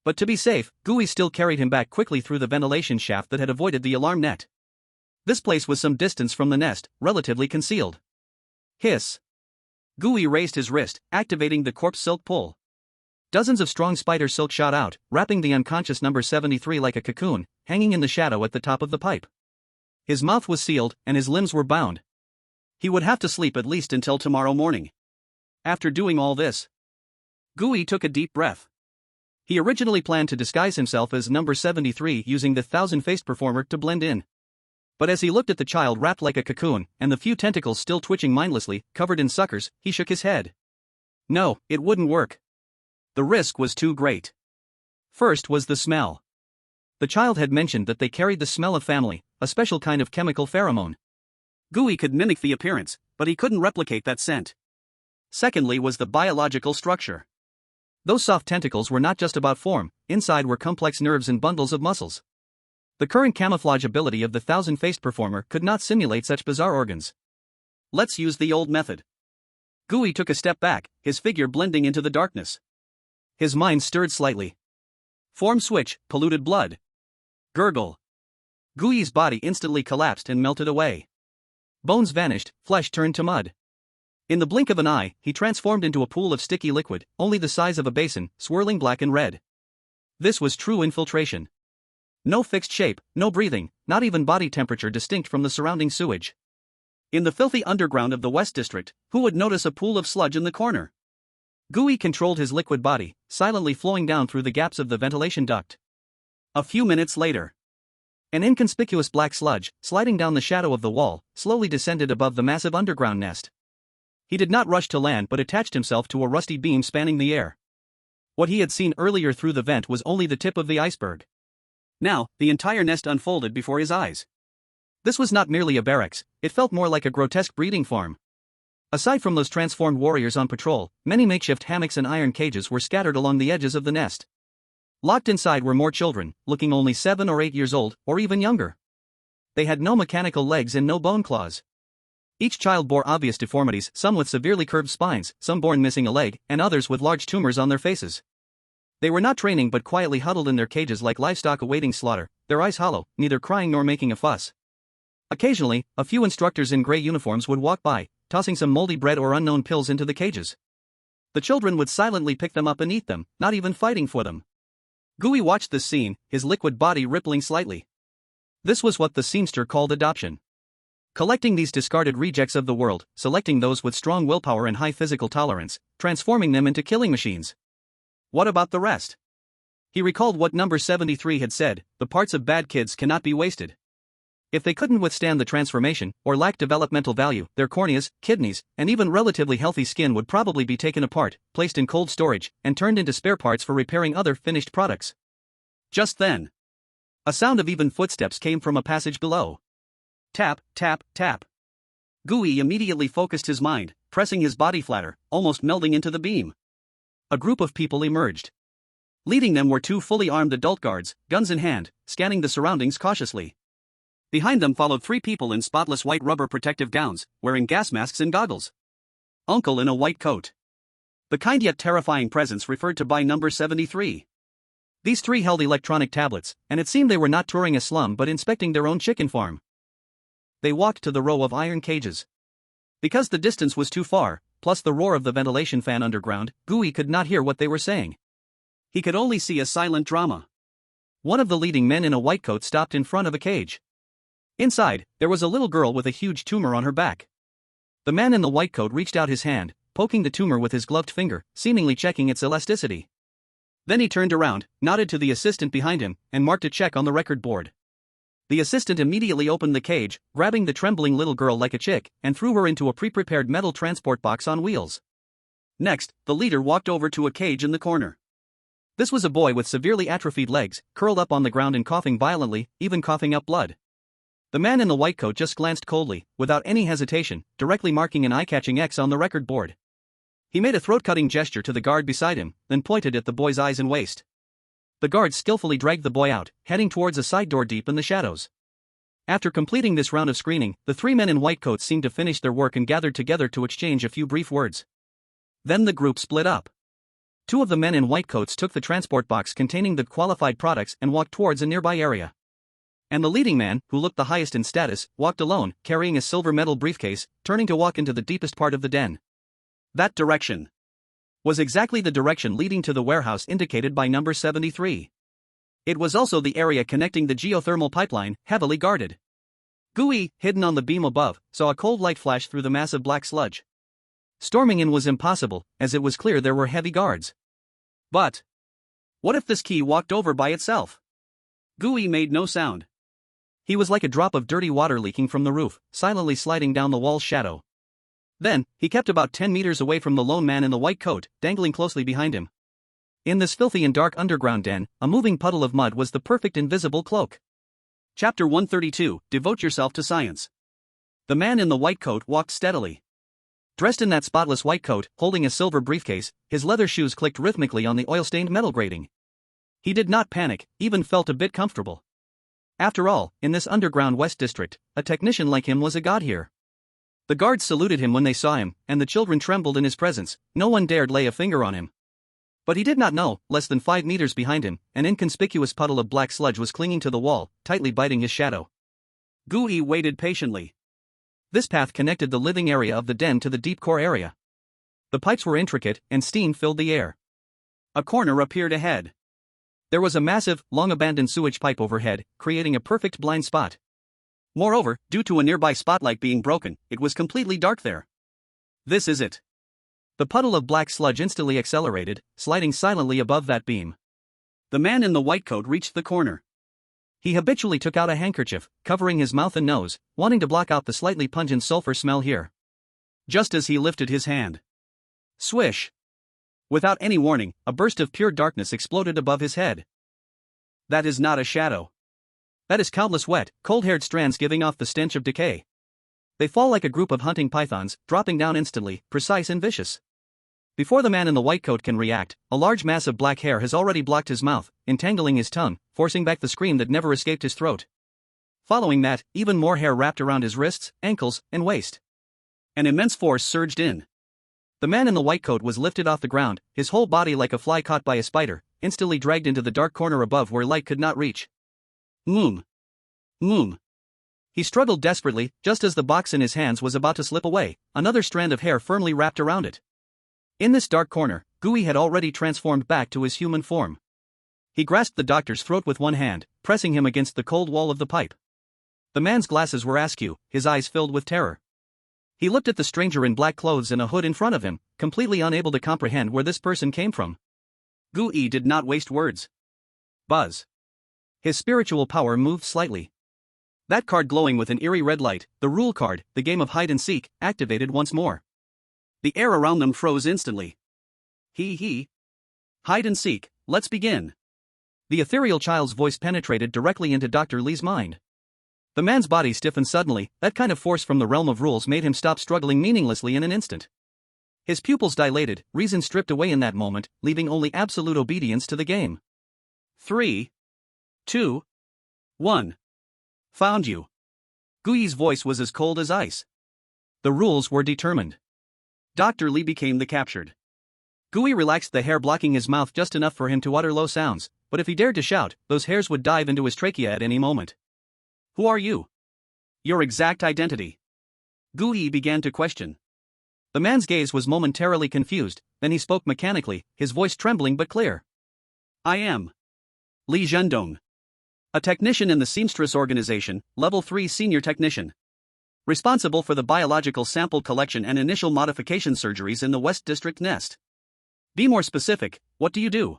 But to be safe, Gooey still carried him back quickly through the ventilation shaft that had avoided the alarm net. This place was some distance from the nest, relatively concealed. Hiss. Gooey raised his wrist, activating the corpse silk pull. Dozens of strong spider silk shot out, wrapping the unconscious number 73 like a cocoon, hanging in the shadow at the top of the pipe. His mouth was sealed, and his limbs were bound. He would have to sleep at least until tomorrow morning. After doing all this, Gooey took a deep breath. He originally planned to disguise himself as number 73 using the thousand-faced performer to blend in. But as he looked at the child wrapped like a cocoon, and the few tentacles still twitching mindlessly, covered in suckers, he shook his head. No, it wouldn't work. The risk was too great. First was the smell. The child had mentioned that they carried the smell of family, a special kind of chemical pheromone. Gooey could mimic the appearance, but he couldn't replicate that scent. Secondly was the biological structure. Those soft tentacles were not just about form, inside were complex nerves and bundles of muscles. The current camouflage ability of the thousand-faced performer could not simulate such bizarre organs. Let's use the old method. Gooey took a step back, his figure blending into the darkness. His mind stirred slightly. Form switch, polluted blood. Gurgle. Gooey's body instantly collapsed and melted away. Bones vanished, flesh turned to mud. In the blink of an eye, he transformed into a pool of sticky liquid, only the size of a basin, swirling black and red. This was true infiltration. No fixed shape, no breathing, not even body temperature distinct from the surrounding sewage. In the filthy underground of the West District, who would notice a pool of sludge in the corner? Gooey controlled his liquid body, silently flowing down through the gaps of the ventilation duct. A few minutes later, an inconspicuous black sludge, sliding down the shadow of the wall, slowly descended above the massive underground nest. He did not rush to land but attached himself to a rusty beam spanning the air. What he had seen earlier through the vent was only the tip of the iceberg. Now, the entire nest unfolded before his eyes. This was not merely a barracks, it felt more like a grotesque breeding farm. Aside from those transformed warriors on patrol, many makeshift hammocks and iron cages were scattered along the edges of the nest. Locked inside were more children, looking only 7 or 8 years old, or even younger. They had no mechanical legs and no bone claws. Each child bore obvious deformities, some with severely curved spines, some born missing a leg, and others with large tumors on their faces. They were not training but quietly huddled in their cages like livestock awaiting slaughter, their eyes hollow, neither crying nor making a fuss. Occasionally, a few instructors in gray uniforms would walk by, tossing some moldy bread or unknown pills into the cages. The children would silently pick them up and eat them, not even fighting for them. Gooey watched this scene, his liquid body rippling slightly. This was what the seamster called adoption. Collecting these discarded rejects of the world, selecting those with strong willpower and high physical tolerance, transforming them into killing machines. What about the rest? He recalled what number 73 had said, the parts of bad kids cannot be wasted. If they couldn't withstand the transformation, or lacked developmental value, their corneas, kidneys, and even relatively healthy skin would probably be taken apart, placed in cold storage, and turned into spare parts for repairing other finished products. Just then, a sound of even footsteps came from a passage below. Tap, tap, tap. Gooey immediately focused his mind, pressing his body flatter, almost melding into the beam. A group of people emerged. Leading them were two fully armed adult guards, guns in hand, scanning the surroundings cautiously. Behind them followed three people in spotless white rubber protective gowns, wearing gas masks and goggles. Uncle in a white coat. The kind yet terrifying presence referred to by number 73. These three held electronic tablets, and it seemed they were not touring a slum but inspecting their own chicken farm. They walked to the row of iron cages. Because the distance was too far, plus the roar of the ventilation fan underground, Gooey could not hear what they were saying. He could only see a silent drama. One of the leading men in a white coat stopped in front of a cage. Inside, there was a little girl with a huge tumor on her back. The man in the white coat reached out his hand, poking the tumor with his gloved finger, seemingly checking its elasticity. Then he turned around, nodded to the assistant behind him, and marked a check on the record board. The assistant immediately opened the cage, grabbing the trembling little girl like a chick, and threw her into a pre-prepared metal transport box on wheels. Next, the leader walked over to a cage in the corner. This was a boy with severely atrophied legs, curled up on the ground and coughing violently, even coughing up blood. The man in the white coat just glanced coldly, without any hesitation, directly marking an eye-catching X on the record board. He made a throat-cutting gesture to the guard beside him, then pointed at the boy's eyes and waist. The guard skillfully dragged the boy out, heading towards a side door deep in the shadows. After completing this round of screening, the three men in white coats seemed to finish their work and gathered together to exchange a few brief words. Then the group split up. Two of the men in white coats took the transport box containing the qualified products and walked towards a nearby area. And the leading man, who looked the highest in status, walked alone, carrying a silver metal briefcase, turning to walk into the deepest part of the den. That direction was exactly the direction leading to the warehouse indicated by number 73. It was also the area connecting the geothermal pipeline, heavily guarded. Gooey, hidden on the beam above, saw a cold light flash through the massive black sludge. Storming in was impossible, as it was clear there were heavy guards. But what if this key walked over by itself? Gooey made no sound. He was like a drop of dirty water leaking from the roof, silently sliding down the wall's shadow. Then, he kept about 10 meters away from the lone man in the white coat, dangling closely behind him. In this filthy and dark underground den, a moving puddle of mud was the perfect invisible cloak. Chapter 132, Devote Yourself to Science. The man in the white coat walked steadily. Dressed in that spotless white coat, holding a silver briefcase, his leather shoes clicked rhythmically on the oil-stained metal grating. He did not panic, even felt a bit comfortable. After all, in this underground West District, a technician like him was a god here. The guards saluted him when they saw him, and the children trembled in his presence. No one dared lay a finger on him. But he did not know, less than 5 meters behind him, an inconspicuous puddle of black sludge was clinging to the wall, tightly biting his shadow. Gooey waited patiently. This path connected the living area of the den to the deep core area. The pipes were intricate, and steam filled the air. A corner appeared ahead. There was a massive, long-abandoned sewage pipe overhead, creating a perfect blind spot. Moreover, due to a nearby spotlight being broken, it was completely dark there. This is it. The puddle of black sludge instantly accelerated, sliding silently above that beam. The man in the white coat reached the corner. He habitually took out a handkerchief, covering his mouth and nose, wanting to block out the slightly pungent sulfur smell here. Just as he lifted his hand. Swish! Without any warning, a burst of pure darkness exploded above his head. That is not a shadow. That is countless wet, cold-haired strands giving off the stench of decay. They fall like a group of hunting pythons, dropping down instantly, precise and vicious. Before the man in the white coat can react, a large mass of black hair has already blocked his mouth, entangling his tongue, forcing back the scream that never escaped his throat. Following that, even more hair wrapped around his wrists, ankles, and waist. An immense force surged in. The man in the white coat was lifted off the ground, his whole body like a fly caught by a spider, instantly dragged into the dark corner above where light could not reach. Moom. Moom. He struggled desperately, just as the box in his hands was about to slip away, another strand of hair firmly wrapped around it. In this dark corner, Gooey had already transformed back to his human form. He grasped the doctor's throat with one hand, pressing him against the cold wall of the pipe. The man's glasses were askew, his eyes filled with terror. He looked at the stranger in black clothes and a hood in front of him, completely unable to comprehend where this person came from. Gooey did not waste words. Buzz. His spiritual power moved slightly. That card glowing with an eerie red light, the rule card, the game of hide and seek, activated once more. The air around them froze instantly. He. Hide and seek, let's begin. The ethereal child's voice penetrated directly into Dr. Lee's mind. The man's body stiffened suddenly, that kind of force from the realm of rules made him stop struggling meaninglessly in an instant. His pupils dilated, reason stripped away in that moment, leaving only absolute obedience to the game. 3, 2, 1. Found you. Gooey's voice was as cold as ice. The rules were determined. Dr. Lee became the captured. Gooey relaxed the hair blocking his mouth just enough for him to utter low sounds, but if he dared to shout, those hairs would dive into his trachea at any moment. Who are you? Your exact identity. Gooey began to question. The man's gaze was momentarily confused, then he spoke mechanically, his voice trembling but clear. I am Lee Zhendong. A technician in the seamstress organization, level 3 senior technician. Responsible for the biological sample collection and initial modification surgeries in the West District Nest. Be more specific, what do you do?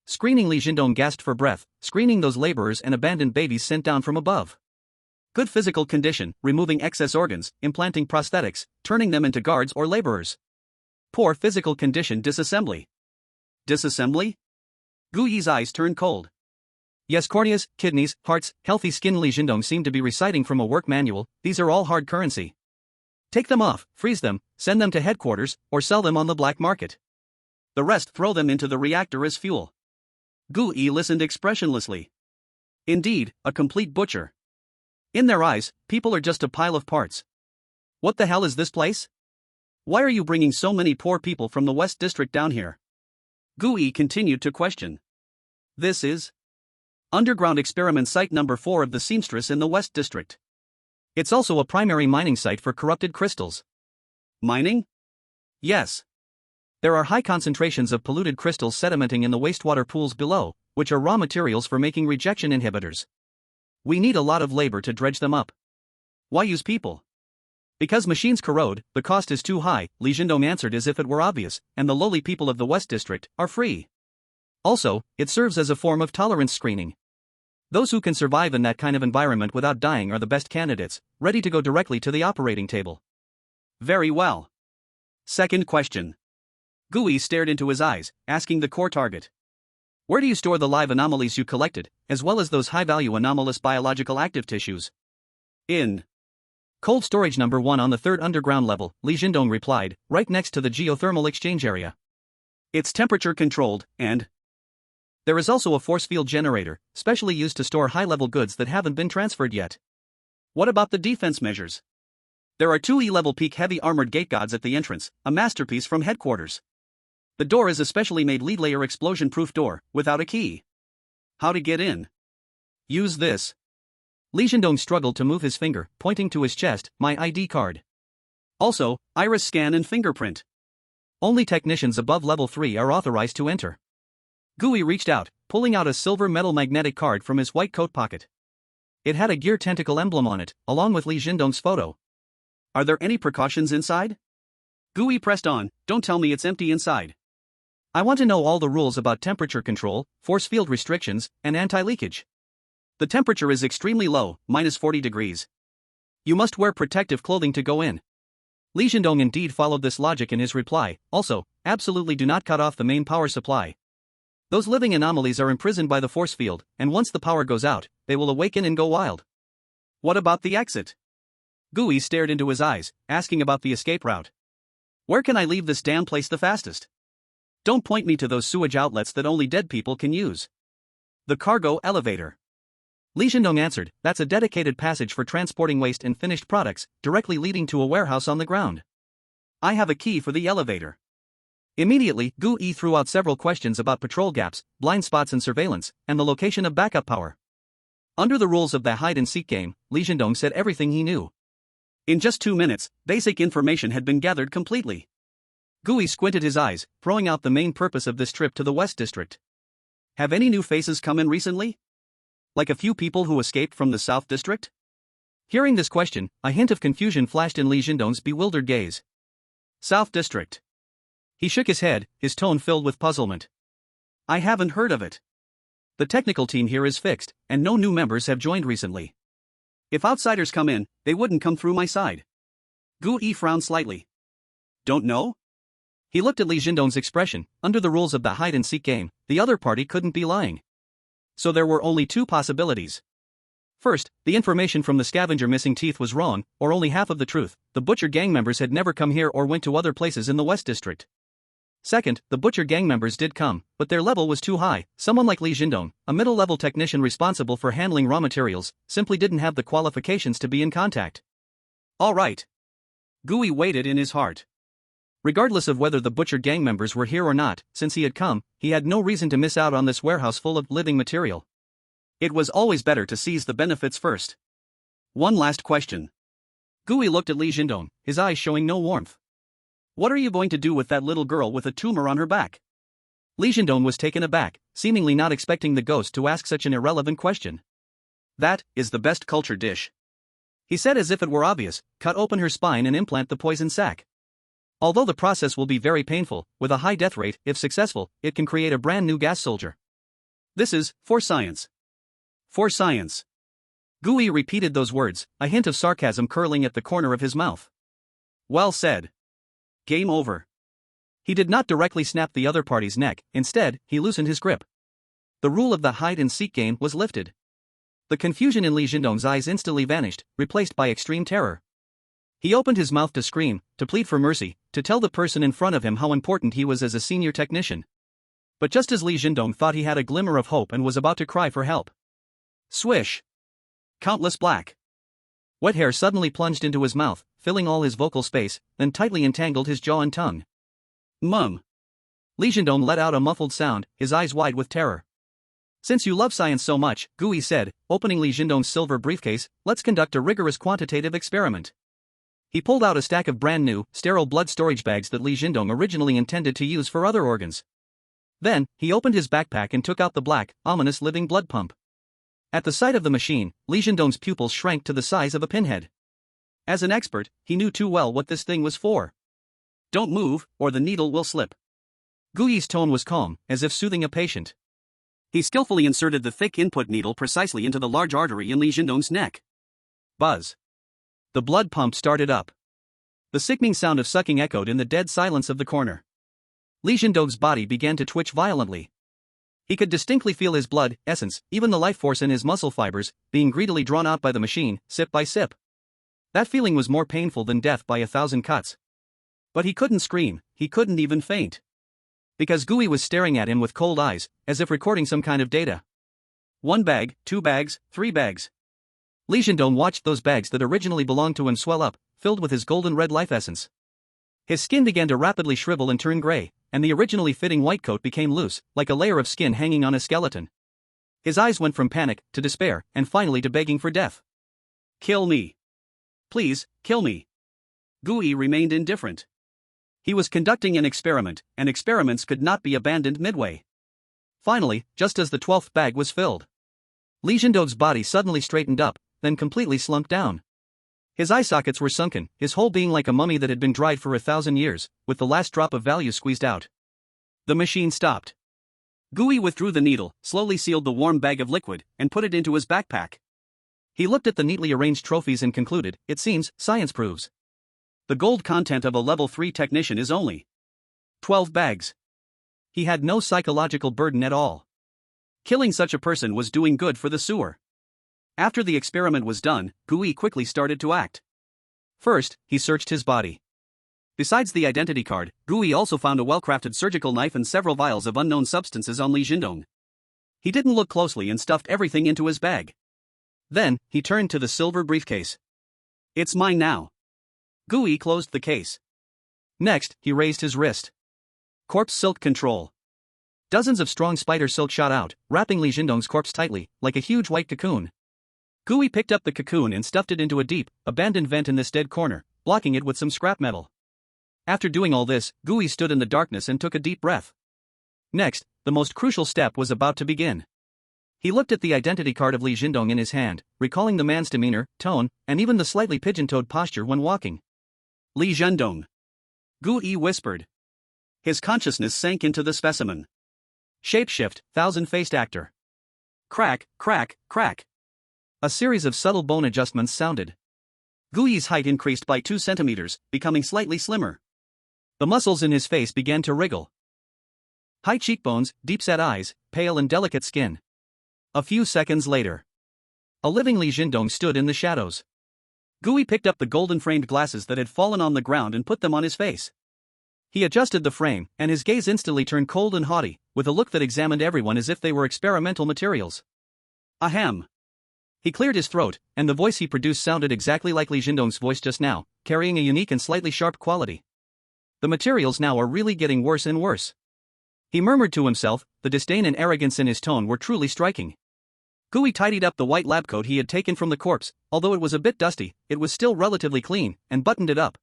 Screening. Lee Zhendong gasped for breath, screening those laborers and abandoned babies sent down from above. Good physical condition, removing excess organs, implanting prosthetics, turning them into guards or laborers. Poor physical condition. Disassembly. Disassembly? Gooey's eyes turned cold. Yes, corneas, kidneys, hearts, healthy skin. Lee Zhendong seemed to be reciting from a work manual, these are all hard currency. Take them off, freeze them, send them to headquarters, or sell them on the black market. The rest throw them into the reactor as fuel. Gooey listened expressionlessly. Indeed, a complete butcher. In their eyes, people are just a pile of parts. What the hell is this place? Why are you bringing so many poor people from the West District down here? Gooey continued to question. This is underground experiment site number 4 of the seamstress in the West District. It's also a primary mining site for corrupted crystals. Mining? Yes. There are high concentrations of polluted crystals sedimenting in the wastewater pools below, which are raw materials for making rejection inhibitors. We need a lot of labor to dredge them up. Why use people? Because machines corrode, the cost is too high, Lee Zhendong answered as if it were obvious, and the lowly people of the West District are free. Also, it serves as a form of tolerance screening. Those who can survive in that kind of environment without dying are the best candidates, ready to go directly to the operating table. Very well. Second question. Gooey stared into his eyes, asking the core target. Where do you store the live anomalies you collected, as well as those high-value anomalous biological active tissues? In cold storage number 1 on the 3rd underground level, Lee Zhendong replied, right next to the geothermal exchange area. It's temperature-controlled, and there is also a force field generator, specially used to store high-level goods that haven't been transferred yet. What about the defense measures? There are 2 E-level peak heavy armored gate gods at the entrance, a masterpiece from headquarters. The door is a specially made lead-layer explosion-proof door, without a key. How to get in? Use this. Lee Zhendong struggled to move his finger, pointing to his chest, my ID card. Also, iris scan and fingerprint. Only technicians above level 3 are authorized to enter. Gooey reached out, pulling out a silver metal magnetic card from his white coat pocket. It had a gear tentacle emblem on it, along with Lee Zhendong's photo. Are there any precautions inside? Gooey pressed on, don't tell me it's empty inside. I want to know all the rules about temperature control, force field restrictions, and anti-leakage. The temperature is extremely low, -40 degrees. You must wear protective clothing to go in. Lee Zhendong indeed followed this logic in his reply. Also, absolutely do not cut off the main power supply. Those living anomalies are imprisoned by the force field, and once the power goes out, they will awaken and go wild. What about the exit? Gooey stared into his eyes, asking about the escape route. Where can I leave this damn place the fastest? Don't point me to those sewage outlets that only dead people can use. The cargo elevator. Lee Zhendong answered, that's a dedicated passage for transporting waste and finished products, directly leading to a warehouse on the ground. I have a key for the elevator. Immediately, Gu Yi threw out several questions about patrol gaps, blind spots and surveillance, and the location of backup power. Under the rules of the hide-and-seek game, Li Zhendong said everything he knew. In just 2 minutes, basic information had been gathered completely. Gu Yi squinted his eyes, throwing out the main purpose of this trip to the West District. Have any new faces come in recently? Like a few people who escaped from the South District? Hearing this question, a hint of confusion flashed in Li Zhendong's bewildered gaze. South District. He shook his head, his tone filled with puzzlement. I haven't heard of it. The technical team here is fixed, and no new members have joined recently. If outsiders come in, they wouldn't come through my side. Gu Yi frowned slightly. Don't know? He looked at Li Zhendong's expression. Under the rules of the hide-and-seek game, the other party couldn't be lying. So there were only two possibilities. First, the information from the scavenger missing teeth was wrong, or only half of the truth. The Butcher gang members had never come here or went to other places in the West District. Second, the Butcher gang members did come, but their level was too high. Someone like Li Zhendong, a middle-level technician responsible for handling raw materials, simply didn't have the qualifications to be in contact. All right. Gu Yi waited in his heart. Regardless of whether the Butcher gang members were here or not, since he had come, he had no reason to miss out on this warehouse full of living material. It was always better to seize the benefits first. One last question. Gu Yi looked at Li Zhendong, his eyes showing no warmth. What are you going to do with that little girl with a tumor on her back? Li Zhendong was taken aback, seemingly not expecting the ghost to ask such an irrelevant question. That is the best culture dish. He said as if it were obvious, cut open her spine and implant the poison sac. Although the process will be very painful, with a high death rate, if successful, it can create a brand new gas soldier. This is, for science. For science. Gu Yi repeated those words, a hint of sarcasm curling at the corner of his mouth. Well said. Game over. He did not directly snap the other party's neck, instead, he loosened his grip. The rule of the hide-and-seek game was lifted. The confusion in Li Zhendong's eyes instantly vanished, replaced by extreme terror. He opened his mouth to scream, to plead for mercy, to tell the person in front of him how important he was as a senior technician. But just as Li Zhendong thought he had a glimmer of hope and was about to cry for help. Swish! Countless black. Wet hair suddenly plunged into his mouth, filling all his vocal space, then tightly entangled his jaw and tongue. Mum. Li Zhendong let out a muffled sound, his eyes wide with terror. Since you love science so much, Gu Yi said, opening Li Zhendong's silver briefcase, let's conduct a rigorous quantitative experiment. He pulled out a stack of brand new, sterile blood storage bags that Li Zhendong originally intended to use for other organs. Then, he opened his backpack and took out the black, ominous living blood pump. At the sight of the machine, Li Zhendong's pupils shrank to the size of a pinhead. As an expert, he knew too well what this thing was for. Don't move, or the needle will slip. Gu Yi's tone was calm, as if soothing a patient. He skillfully inserted the thick input needle precisely into the large artery in Li Zhendong's neck. Buzz. The blood pump started up. The sickening sound of sucking echoed in the dead silence of the corner. Li Zhendong's body began to twitch violently. He could distinctly feel his blood, essence, even the life force in his muscle fibers, being greedily drawn out by the machine, sip by sip. That feeling was more painful than death by 1,000 cuts. But he couldn't scream, he couldn't even faint. Because Gu Yi was staring at him with cold eyes, as if recording some kind of data. 1 bag, 2 bags, 3 bags. Li Zhendong watched those bags that originally belonged to him swell up, filled with his golden red life essence. His skin began to rapidly shrivel and turn gray, and the originally fitting white coat became loose, like a layer of skin hanging on a skeleton. His eyes went from panic, to despair, and finally to begging for death. Kill me. Please, kill me. Gu Yi remained indifferent. He was conducting an experiment, and experiments could not be abandoned midway. Finally, just as the 12th bag was filled, Li Zhendong's body suddenly straightened up, then completely slumped down. His eye sockets were sunken, his whole being like a mummy that had been dried for 1,000 years, with the last drop of value squeezed out. The machine stopped. Gu Yi withdrew the needle, slowly sealed the warm bag of liquid, and put it into his backpack. He looked at the neatly arranged trophies and concluded, it seems, science proves. The gold content of a level 3 technician is only 12 bags. He had no psychological burden at all. Killing such a person was doing good for the sewer. After the experiment was done, Gu Yi quickly started to act. First, he searched his body. Besides the identity card, Gu Yi also found a well-crafted surgical knife and several vials of unknown substances on Li Zhendong. He didn't look closely and stuffed everything into his bag. Then, he turned to the silver briefcase. It's mine now. Gu Yi closed the case. Next, he raised his wrist. Corpse silk control. Dozens of strong spider silk shot out, wrapping Li Jindong's corpse tightly, like a huge white cocoon. Gui picked up the cocoon and stuffed it into a deep, abandoned vent in this dead corner, blocking it with some scrap metal. After doing all this, Gui stood in the darkness and took a deep breath. Next, the most crucial step was about to begin. He looked at the identity card of Li Jindong in his hand, recalling the man's demeanor, tone, and even the slightly pigeon-toed posture when walking. Li Jindong. Gui whispered. His consciousness sank into the specimen. Shapeshift, thousand-faced actor. Crack, crack, crack. A series of subtle bone adjustments sounded. Gui's height increased by 2 centimeters, becoming slightly slimmer. The muscles in his face began to wriggle. High cheekbones, deep-set eyes, pale and delicate skin. A few seconds later, a living Li Jindong stood in the shadows. Gui picked up the golden-framed glasses that had fallen on the ground and put them on his face. He adjusted the frame, and his gaze instantly turned cold and haughty, with a look that examined everyone as if they were experimental materials. Ahem. He cleared his throat, and the voice he produced sounded exactly like Li Jindong's voice just now, carrying a unique and slightly sharp quality. The materials now are really getting worse and worse. He murmured to himself, the disdain and arrogance in his tone were truly striking. Gui tidied up the white lab coat he had taken from the corpse, although it was a bit dusty, it was still relatively clean, and buttoned it up.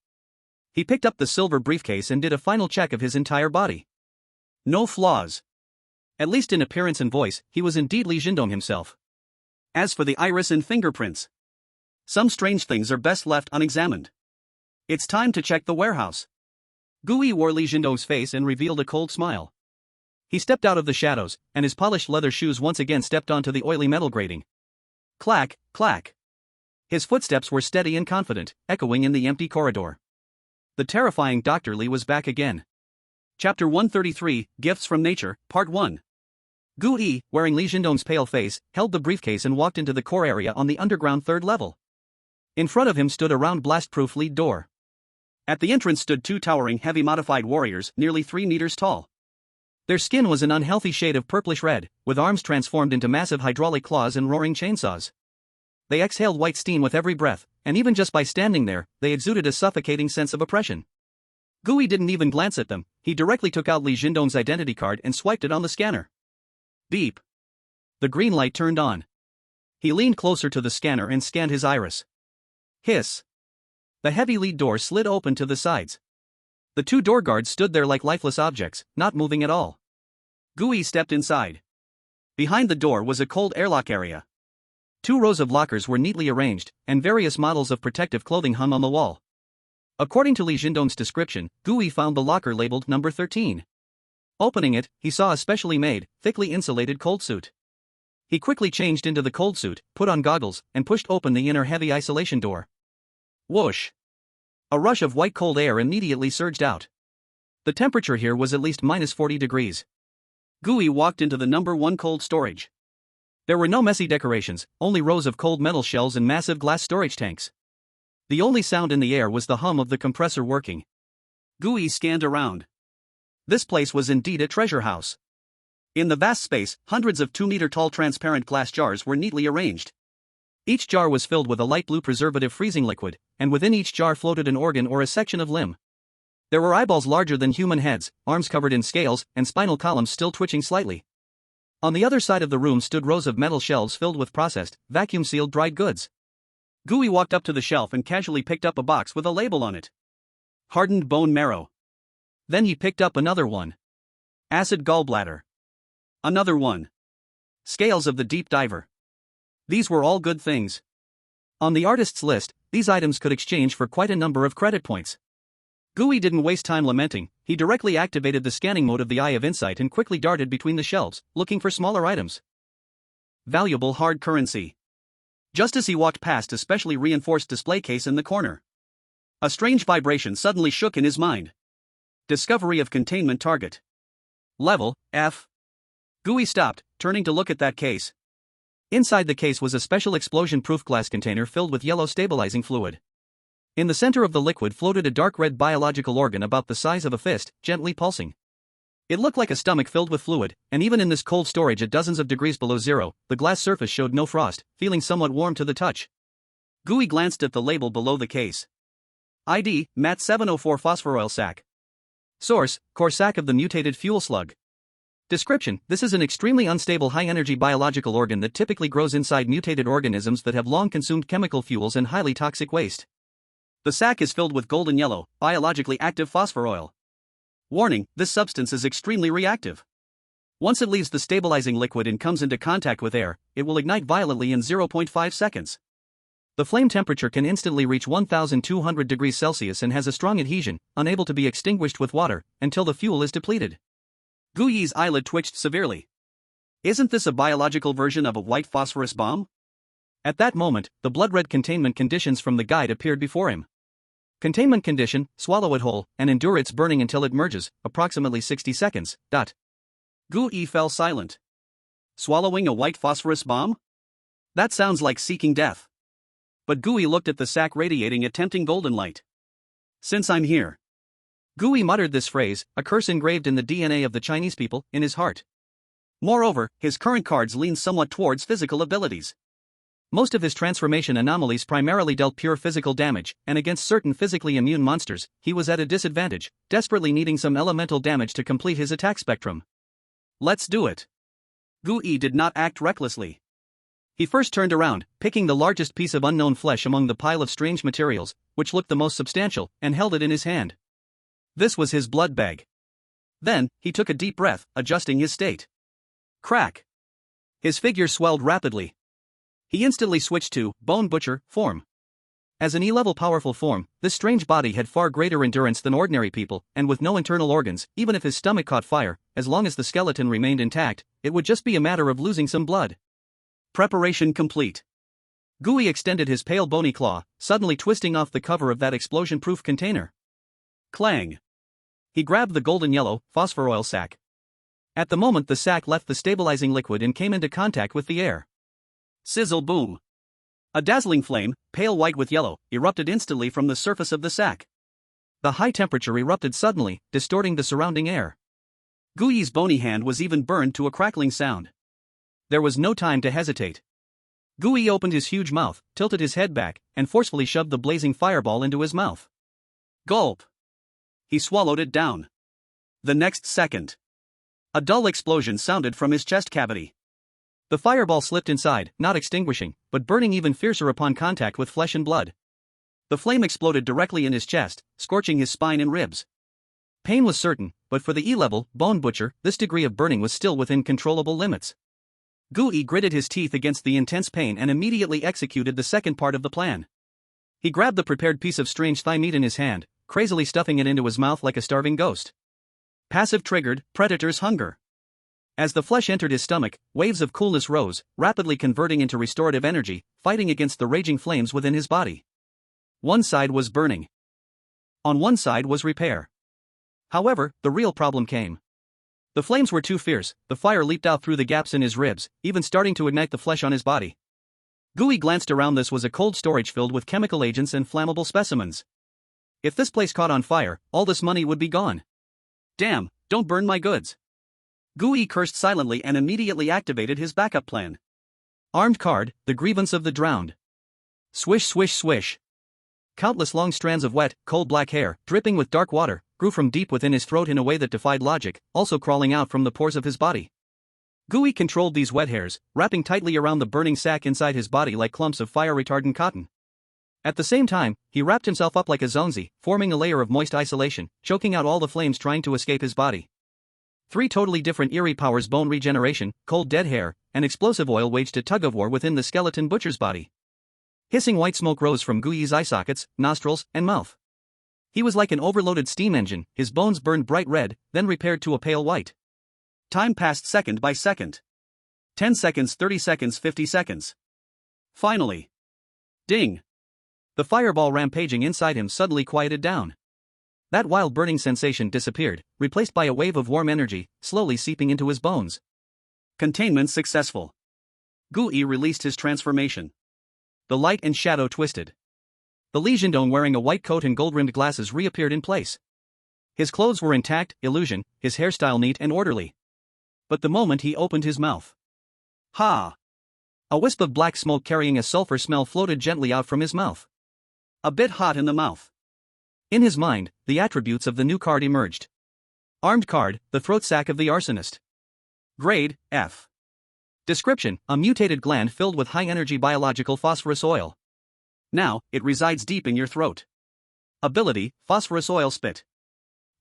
He picked up the silver briefcase and did a final check of his entire body. No flaws. At least in appearance and voice, he was indeed Li Jindong himself. As for the iris and fingerprints, some strange things are best left unexamined. It's time to check the warehouse. Gui wore Li Jindong's face and revealed a cold smile. He stepped out of the shadows, and his polished leather shoes once again stepped onto the oily metal grating. Clack, clack. His footsteps were steady and confident, echoing in the empty corridor. The terrifying Dr. Li was back again. Chapter 133, Gifts from Nature, Part 1. Gui, wearing Li Jindong's pale face, held the briefcase and walked into the core area on the underground 3rd level. In front of him stood a round blast-proof lead door. At the entrance stood 2 towering heavy-modified warriors, nearly 3 meters tall. Their skin was an unhealthy shade of purplish red, with arms transformed into massive hydraulic claws and roaring chainsaws. They exhaled white steam with every breath, and even just by standing there, they exuded a suffocating sense of oppression. Gui didn't even glance at them, he directly took out Li Jindong's identity card and swiped it on the scanner. Beep. The green light turned on. He leaned closer to the scanner and scanned his iris. Hiss. The heavy lead door slid open to the sides. The 2 door guards stood there like lifeless objects, not moving at all. Gui stepped inside. Behind the door was a cold airlock area. 2 rows of lockers were neatly arranged, and various models of protective clothing hung on the wall. According to Li Jindong's description, Gui found the locker labeled number 13. Opening it, he saw a specially made, thickly insulated cold suit. He quickly changed into the cold suit, put on goggles, and pushed open the inner heavy isolation door. Whoosh! A rush of white cold air immediately surged out. The temperature here was at least minus 40 degrees. Gui walked into the number 1 cold storage. There were no messy decorations, only rows of cold metal shells and massive glass storage tanks. The only sound in the air was the hum of the compressor working. Gui scanned around. This place was indeed a treasure house. In the vast space, hundreds of 2-meter-tall transparent glass jars were neatly arranged. Each jar was filled with a light blue preservative freezing liquid, and within each jar floated an organ or a section of limb. There were eyeballs larger than human heads, arms covered in scales, and spinal columns still twitching slightly. On the other side of the room stood rows of metal shelves filled with processed, vacuum-sealed dried goods. Gui walked up to the shelf and casually picked up a box with a label on it. Hardened bone marrow. Then he picked up another one. Acid gallbladder. Another one. Scales of the deep diver. These were all good things. On the artist's list, these items could exchange for quite a number of credit points. Gui didn't waste time lamenting, he directly activated the scanning mode of the Eye of Insight and quickly darted between the shelves, looking for smaller items. Valuable hard currency. Just as he walked past a specially reinforced display case in the corner, a strange vibration suddenly shook in his mind. Discovery of containment target. Level, F. Gui stopped, turning to look at that case. Inside the case was a special explosion-proof glass container filled with yellow stabilizing fluid. In the center of the liquid floated a dark red biological organ about the size of a fist, gently pulsing. It looked like a stomach filled with fluid, and even in this cold storage at dozens of degrees below zero, the glass surface showed no frost, feeling somewhat warm to the touch. Gui glanced at the label below the case. ID, Mat 704 phosphoroyl sac. Source: core sac of the mutated fuel slug. Description: this is an extremely unstable high-energy biological organ that typically grows inside mutated organisms that have long consumed chemical fuels and highly toxic waste. The sac is filled with golden yellow, biologically active phosphor oil. Warning: this substance is extremely reactive. Once it leaves the stabilizing liquid and comes into contact with air, it will ignite violently in 0.5 seconds. The flame temperature can instantly reach 1200 degrees Celsius and has a strong adhesion, unable to be extinguished with water, until the fuel is depleted. Gu Yi's eyelid twitched severely. Isn't this a biological version of a white phosphorus bomb? At that moment, the blood-red containment conditions from the guide appeared before him. Containment condition: swallow it whole, and endure its burning until it merges, approximately 60 seconds. Gu Yi fell silent. Swallowing a white phosphorus bomb? That sounds like seeking death. But Gu Yi looked at the sac radiating a tempting golden light. Since I'm here. Gu Yi muttered this phrase, a curse engraved in the DNA of the Chinese people, in his heart. Moreover, his current cards lean somewhat towards physical abilities. Most of his transformation anomalies primarily dealt pure physical damage, and against certain physically immune monsters, he was at a disadvantage, desperately needing some elemental damage to complete his attack spectrum. Let's do it. Gu Yi did not act recklessly. He first turned around, picking the largest piece of unknown flesh among the pile of strange materials, which looked the most substantial, and held it in his hand. This was his blood bag. Then, he took a deep breath, adjusting his state. Crack! His figure swelled rapidly. He instantly switched to Bone Butcher form. As an E-level powerful form, this strange body had far greater endurance than ordinary people, and with no internal organs, even if his stomach caught fire, as long as the skeleton remained intact, it would just be a matter of losing some blood. Preparation complete. Gu Yi extended his pale bony claw, suddenly twisting off the cover of that explosion-proof container. Clang! He grabbed the golden yellow, phosphor oil sac. At the moment the sac left the stabilizing liquid and came into contact with the air. Sizzle boom! A dazzling flame, pale white with yellow, erupted instantly from the surface of the sac. The high temperature erupted suddenly, distorting the surrounding air. Gu Yi's bony hand was even burned to a crackling sound. There was no time to hesitate. Gu Yi opened his huge mouth, tilted his head back, and forcefully shoved the blazing fireball into his mouth. Gulp! He swallowed it down. The next second, a dull explosion sounded from his chest cavity. The fireball slipped inside, not extinguishing, but burning even fiercer upon contact with flesh and blood. The flame exploded directly in his chest, scorching his spine and ribs. Pain was certain, but for the E-level Bone Butcher, this degree of burning was still within controllable limits. Gu Yi gritted his teeth against the intense pain and immediately executed the second part of the plan. He grabbed the prepared piece of strange thigh meat in his hand, crazily stuffing it into his mouth like a starving ghost. Passive triggered, predator's hunger. As the flesh entered his stomach, waves of coolness rose, rapidly converting into restorative energy, fighting against the raging flames within his body. One side was burning. On one side was repair. However, the real problem came. The flames were too fierce, the fire leaped out through the gaps in his ribs, even starting to ignite the flesh on his body. Gu Yi glanced around. This was a cold storage filled with chemical agents and flammable specimens. If this place caught on fire, all this money would be gone. Damn, don't burn my goods. Gu Yi cursed silently and immediately activated his backup plan. Armed card, the grievance of the drowned. Swish swish swish. Countless long strands of wet, coal black hair, dripping with dark water, grew from deep within his throat in a way that defied logic, also crawling out from the pores of his body. Gu Yi controlled these wet hairs, wrapping tightly around the burning sack inside his body like clumps of fire-retardant cotton. At the same time, he wrapped himself up like a zonzi, forming a layer of moist isolation, choking out all the flames trying to escape his body. Three totally different eerie powers: bone regeneration, cold dead hair, and explosive oil waged a tug-of-war within the skeleton butcher's body. Hissing white smoke rose from Gu Yi's eye sockets, nostrils, and mouth. He was like an overloaded steam engine, his bones burned bright red, then repaired to a pale white. Time passed second by second. 10 seconds, 30 seconds, 50 seconds. Finally. Ding! The fireball rampaging inside him suddenly quieted down. That wild burning sensation disappeared, replaced by a wave of warm energy, slowly seeping into his bones. Containment successful. Gu Yi released his transformation. The light and shadow twisted. The Legiondown wearing a white coat and gold-rimmed glasses reappeared in place. His clothes were intact, illusion, his hairstyle neat and orderly. But the moment he opened his mouth. Ha! A wisp of black smoke carrying a sulfur smell floated gently out from his mouth. A bit hot in the mouth. In his mind, the attributes of the new card emerged. Armed card, the throat sac of the arsonist. Grade, F. Description, a mutated gland filled with high-energy biological phosphorus oil. Now, it resides deep in your throat. Ability, phosphorus oil spit.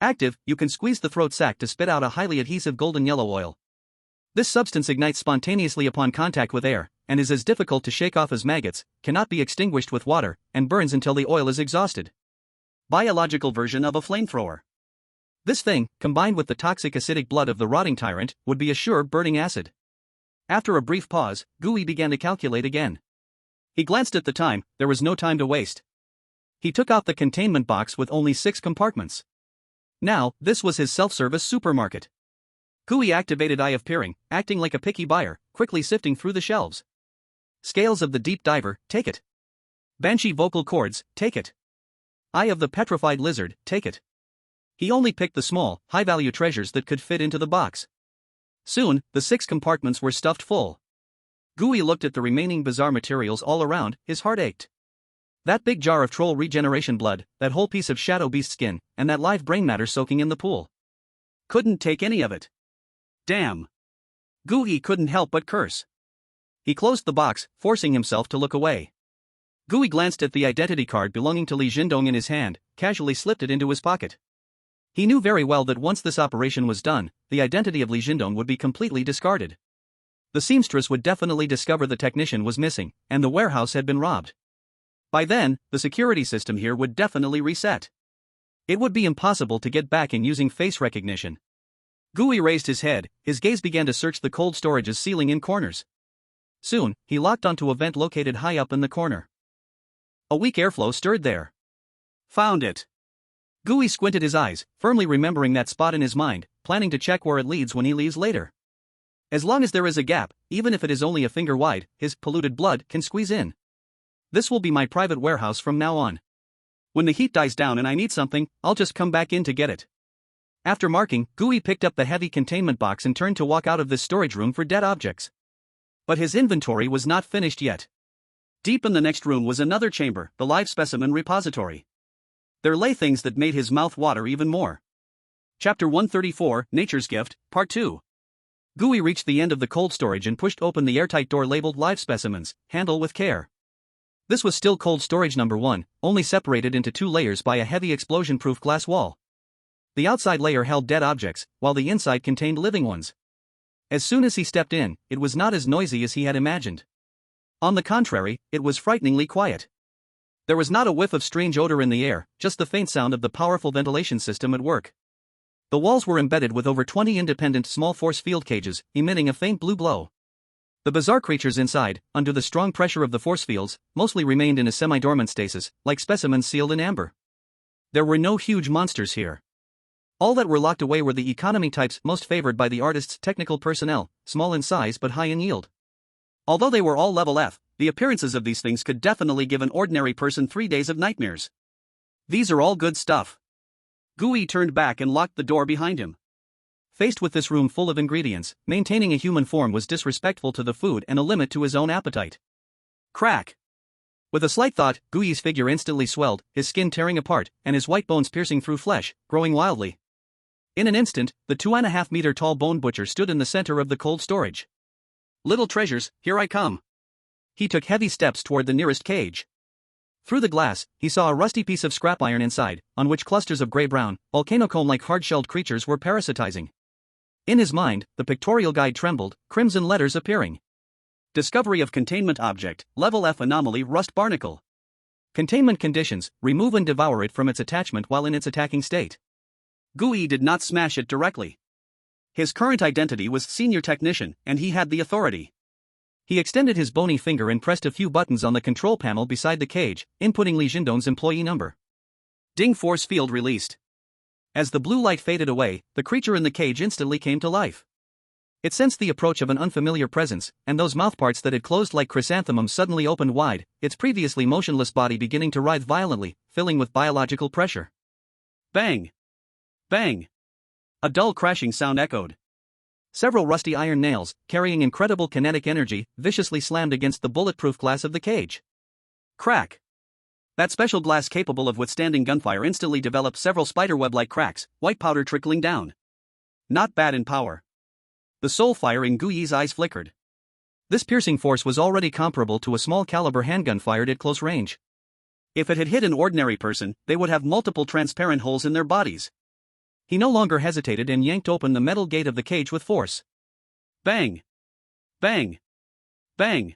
Active, you can squeeze the throat sac to spit out a highly adhesive golden yellow oil. This substance ignites spontaneously upon contact with air, and is as difficult to shake off as maggots, cannot be extinguished with water, and burns until the oil is exhausted. Biological version of a flamethrower. This thing, combined with the toxic acidic blood of the rotting tyrant, would be a sure burning acid. After a brief pause, Gooey began to calculate again. He glanced at the time, there was no time to waste. He took out the containment box with only 6 compartments. Now, this was his self-service supermarket. Gooey activated Eye of Peering, acting like a picky buyer, quickly sifting through the shelves. Scales of the Deep Diver, take it. Banshee vocal cords, take it. Eye of the Petrified Lizard, take it. He only picked the small, high-value treasures that could fit into the box. Soon, the 6 compartments were stuffed full. Gooey looked at the remaining bizarre materials all around, his heart ached. That big jar of troll regeneration blood, that whole piece of shadow beast skin, and that live brain matter soaking in the pool. Couldn't take any of it. Damn. Gooey couldn't help but curse. He closed the box, forcing himself to look away. Gooey glanced at the identity card belonging to Li Jindong in his hand, casually slipped it into his pocket. He knew very well that once this operation was done, the identity of Li Jindong would be completely discarded. The seamstress would definitely discover the technician was missing, and the warehouse had been robbed. By then, the security system here would definitely reset. It would be impossible to get back in using face recognition. Gooey raised his head, his gaze began to search the cold storage's ceiling in corners. Soon, he locked onto a vent located high up in the corner. A weak airflow stirred there. Found it. Gooey squinted his eyes, firmly remembering that spot in his mind, planning to check where it leads when he leaves later. As long as there is a gap, even if it is only a finger wide, his polluted blood can squeeze in. This will be my private warehouse from now on. When the heat dies down and I need something, I'll just come back in to get it. After marking, Gooey picked up the heavy containment box and turned to walk out of this storage room for dead objects. But his inventory was not finished yet. Deep in the next room was another chamber, the live specimen repository. There lay things that made his mouth water even more. Chapter 134, Nature's Gift, Part 2. Gooey reached the end of the cold storage and pushed open the airtight door labeled Live Specimens, handle with care. This was still cold storage number 1, only separated into 2 layers by a heavy explosion-proof glass wall. The outside layer held dead objects, while the inside contained living ones. As soon as he stepped in, it was not as noisy as he had imagined. On the contrary, it was frighteningly quiet. There was not a whiff of strange odor in the air, just the faint sound of the powerful ventilation system at work. The walls were embedded with over 20 independent small force field cages, emitting a faint blue glow. The bizarre creatures inside, under the strong pressure of the force fields, mostly remained in a semi-dormant stasis, like specimens sealed in amber. There were no huge monsters here. All that were locked away were the economy types most favored by the artist's technical personnel, small in size but high in yield. Although they were all level F, the appearances of these things could definitely give an ordinary person 3 days of nightmares. These are all good stuff. Gooey turned back and locked the door behind him. Faced with this room full of ingredients, maintaining a human form was disrespectful to the food and a limit to his own appetite. Crack! With a slight thought, Gooey's figure instantly swelled, his skin tearing apart, and his white bones piercing through flesh, growing wildly. In an instant, the 2.5-meter tall bone butcher stood in the center of the cold storage. Little treasures, here I come. He took heavy steps toward the nearest cage. Through the glass, he saw a rusty piece of scrap iron inside, on which clusters of gray-brown, volcanocone-like hard-shelled creatures were parasitizing. In his mind, the pictorial guide trembled, crimson letters appearing. Discovery of containment object, level F anomaly rust barnacle. Containment conditions, remove and devour it from its attachment while in its attacking state. Gooey did not smash it directly. His current identity was senior technician, and he had the authority. He extended his bony finger and pressed a few buttons on the control panel beside the cage, inputting Li Jindong's employee number. Ding force field released. As the blue light faded away, the creature in the cage instantly came to life. It sensed the approach of an unfamiliar presence, and those mouthparts that had closed like chrysanthemums suddenly opened wide, its previously motionless body beginning to writhe violently, filling with biological pressure. Bang! Bang! A dull crashing sound echoed. Several rusty iron nails, carrying incredible kinetic energy, viciously slammed against the bulletproof glass of the cage. Crack! That special glass capable of withstanding gunfire instantly developed several spiderweb-like cracks, white powder trickling down. not bad in power. The soul fire in Guyi's eyes flickered. This piercing force was already comparable to a small caliber handgun fired at close range. If it had hit an ordinary person, they would have multiple transparent holes in their bodies. He no longer hesitated and yanked open the metal gate of the cage with force. Bang! Bang! Bang!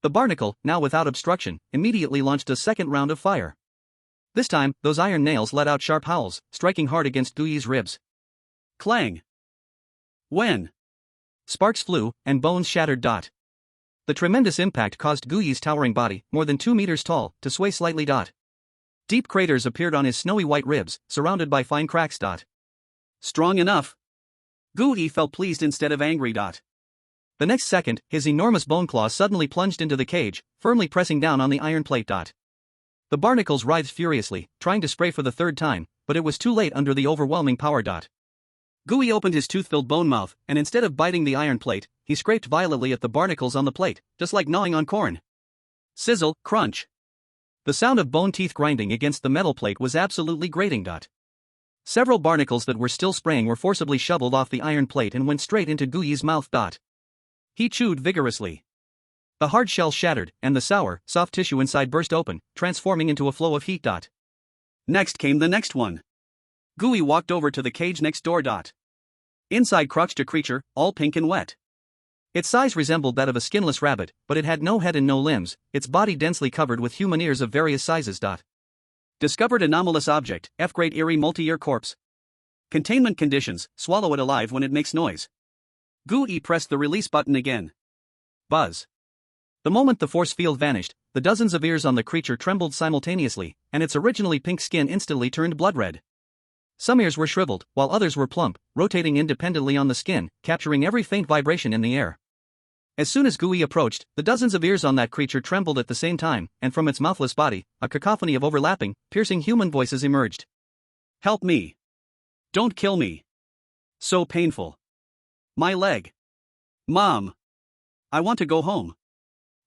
The barnacle, now without obstruction, immediately launched a second round of fire. This time, those iron nails let out sharp howls, striking hard against Guyi's ribs. Clang! When? Sparks flew, and bones shattered. The tremendous impact caused Guyi's towering body, more than 2 meters tall, to sway slightly. Deep craters appeared on his snowy white ribs, surrounded by fine cracks. Strong enough? Guyi felt pleased instead of angry. The next second, his enormous bone claw suddenly plunged into the cage, firmly pressing down on the iron plate. The barnacles writhed furiously, trying to spray for the third time, but it was too late under the overwhelming power. Guyi opened his tooth-filled bone mouth, and instead of biting the iron plate, he scraped violently at the barnacles on the plate, just like gnawing on corn. Sizzle, crunch. The sound of bone teeth grinding against the metal plate was absolutely grating. Several barnacles that were still spraying were forcibly shoveled off the iron plate and went straight into Guyi's mouth. He chewed vigorously. The hard shell shattered, and the sour, soft tissue inside burst open, transforming into a flow of heat. Next came the next one. Guyi walked over to the cage next door. Inside crouched a creature, all pink and wet. Its size resembled that of a skinless rabbit, but it had no head and no limbs, its body densely covered with human ears of various sizes. Discovered anomalous object, F-grade Eerie multi-ear corpse. Containment conditions, swallow it alive when it makes noise. Guyi pressed the release button again. Buzz. The moment the force field vanished, the dozens of ears on the creature trembled simultaneously, and its originally pink skin instantly turned blood red. Some ears were shriveled, while others were plump, rotating independently on the skin, capturing every faint vibration in the air. As soon as Guyi approached, the dozens of ears on that creature trembled at the same time, and from its mouthless body, a cacophony of overlapping, piercing human voices emerged. Help me. Don't kill me. So painful. My leg. Mom. I want to go home.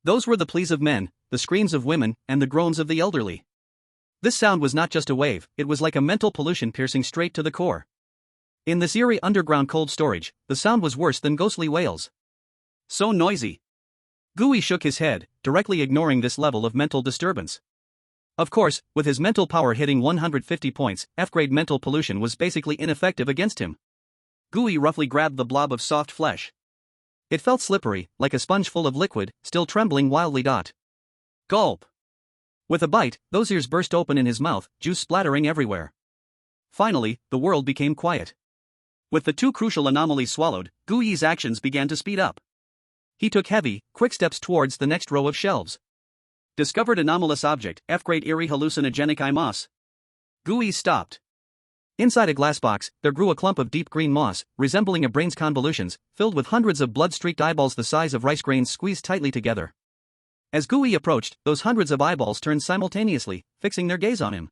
Those were the pleas of men, the screams of women, and the groans of the elderly. This sound was not just a wave, it was like a mental pollution piercing straight to the core. In this eerie underground cold storage, the sound was worse than ghostly wails. So noisy. Guyi shook his head, directly ignoring this level of mental disturbance. Of course, with his mental power hitting 150 points, F-grade mental pollution was basically ineffective against him. Guyi roughly grabbed the blob of soft flesh. It felt slippery, like a sponge full of liquid, still trembling wildly. Gulp. With a bite, those ears burst open in his mouth, juice splattering everywhere. Finally, the world became quiet. With the two crucial anomalies swallowed, Guyi's actions began to speed up. He took heavy, quick steps towards the next row of shelves. Discovered anomalous object, F-grade Eerie hallucinogenic moss. Guyi stopped. Inside a glass box, there grew a clump of deep green moss, resembling a brain's convolutions, filled with hundreds of blood-streaked eyeballs the size of rice grains squeezed tightly together. As Guyi approached, those hundreds of eyeballs turned simultaneously, fixing their gaze on him.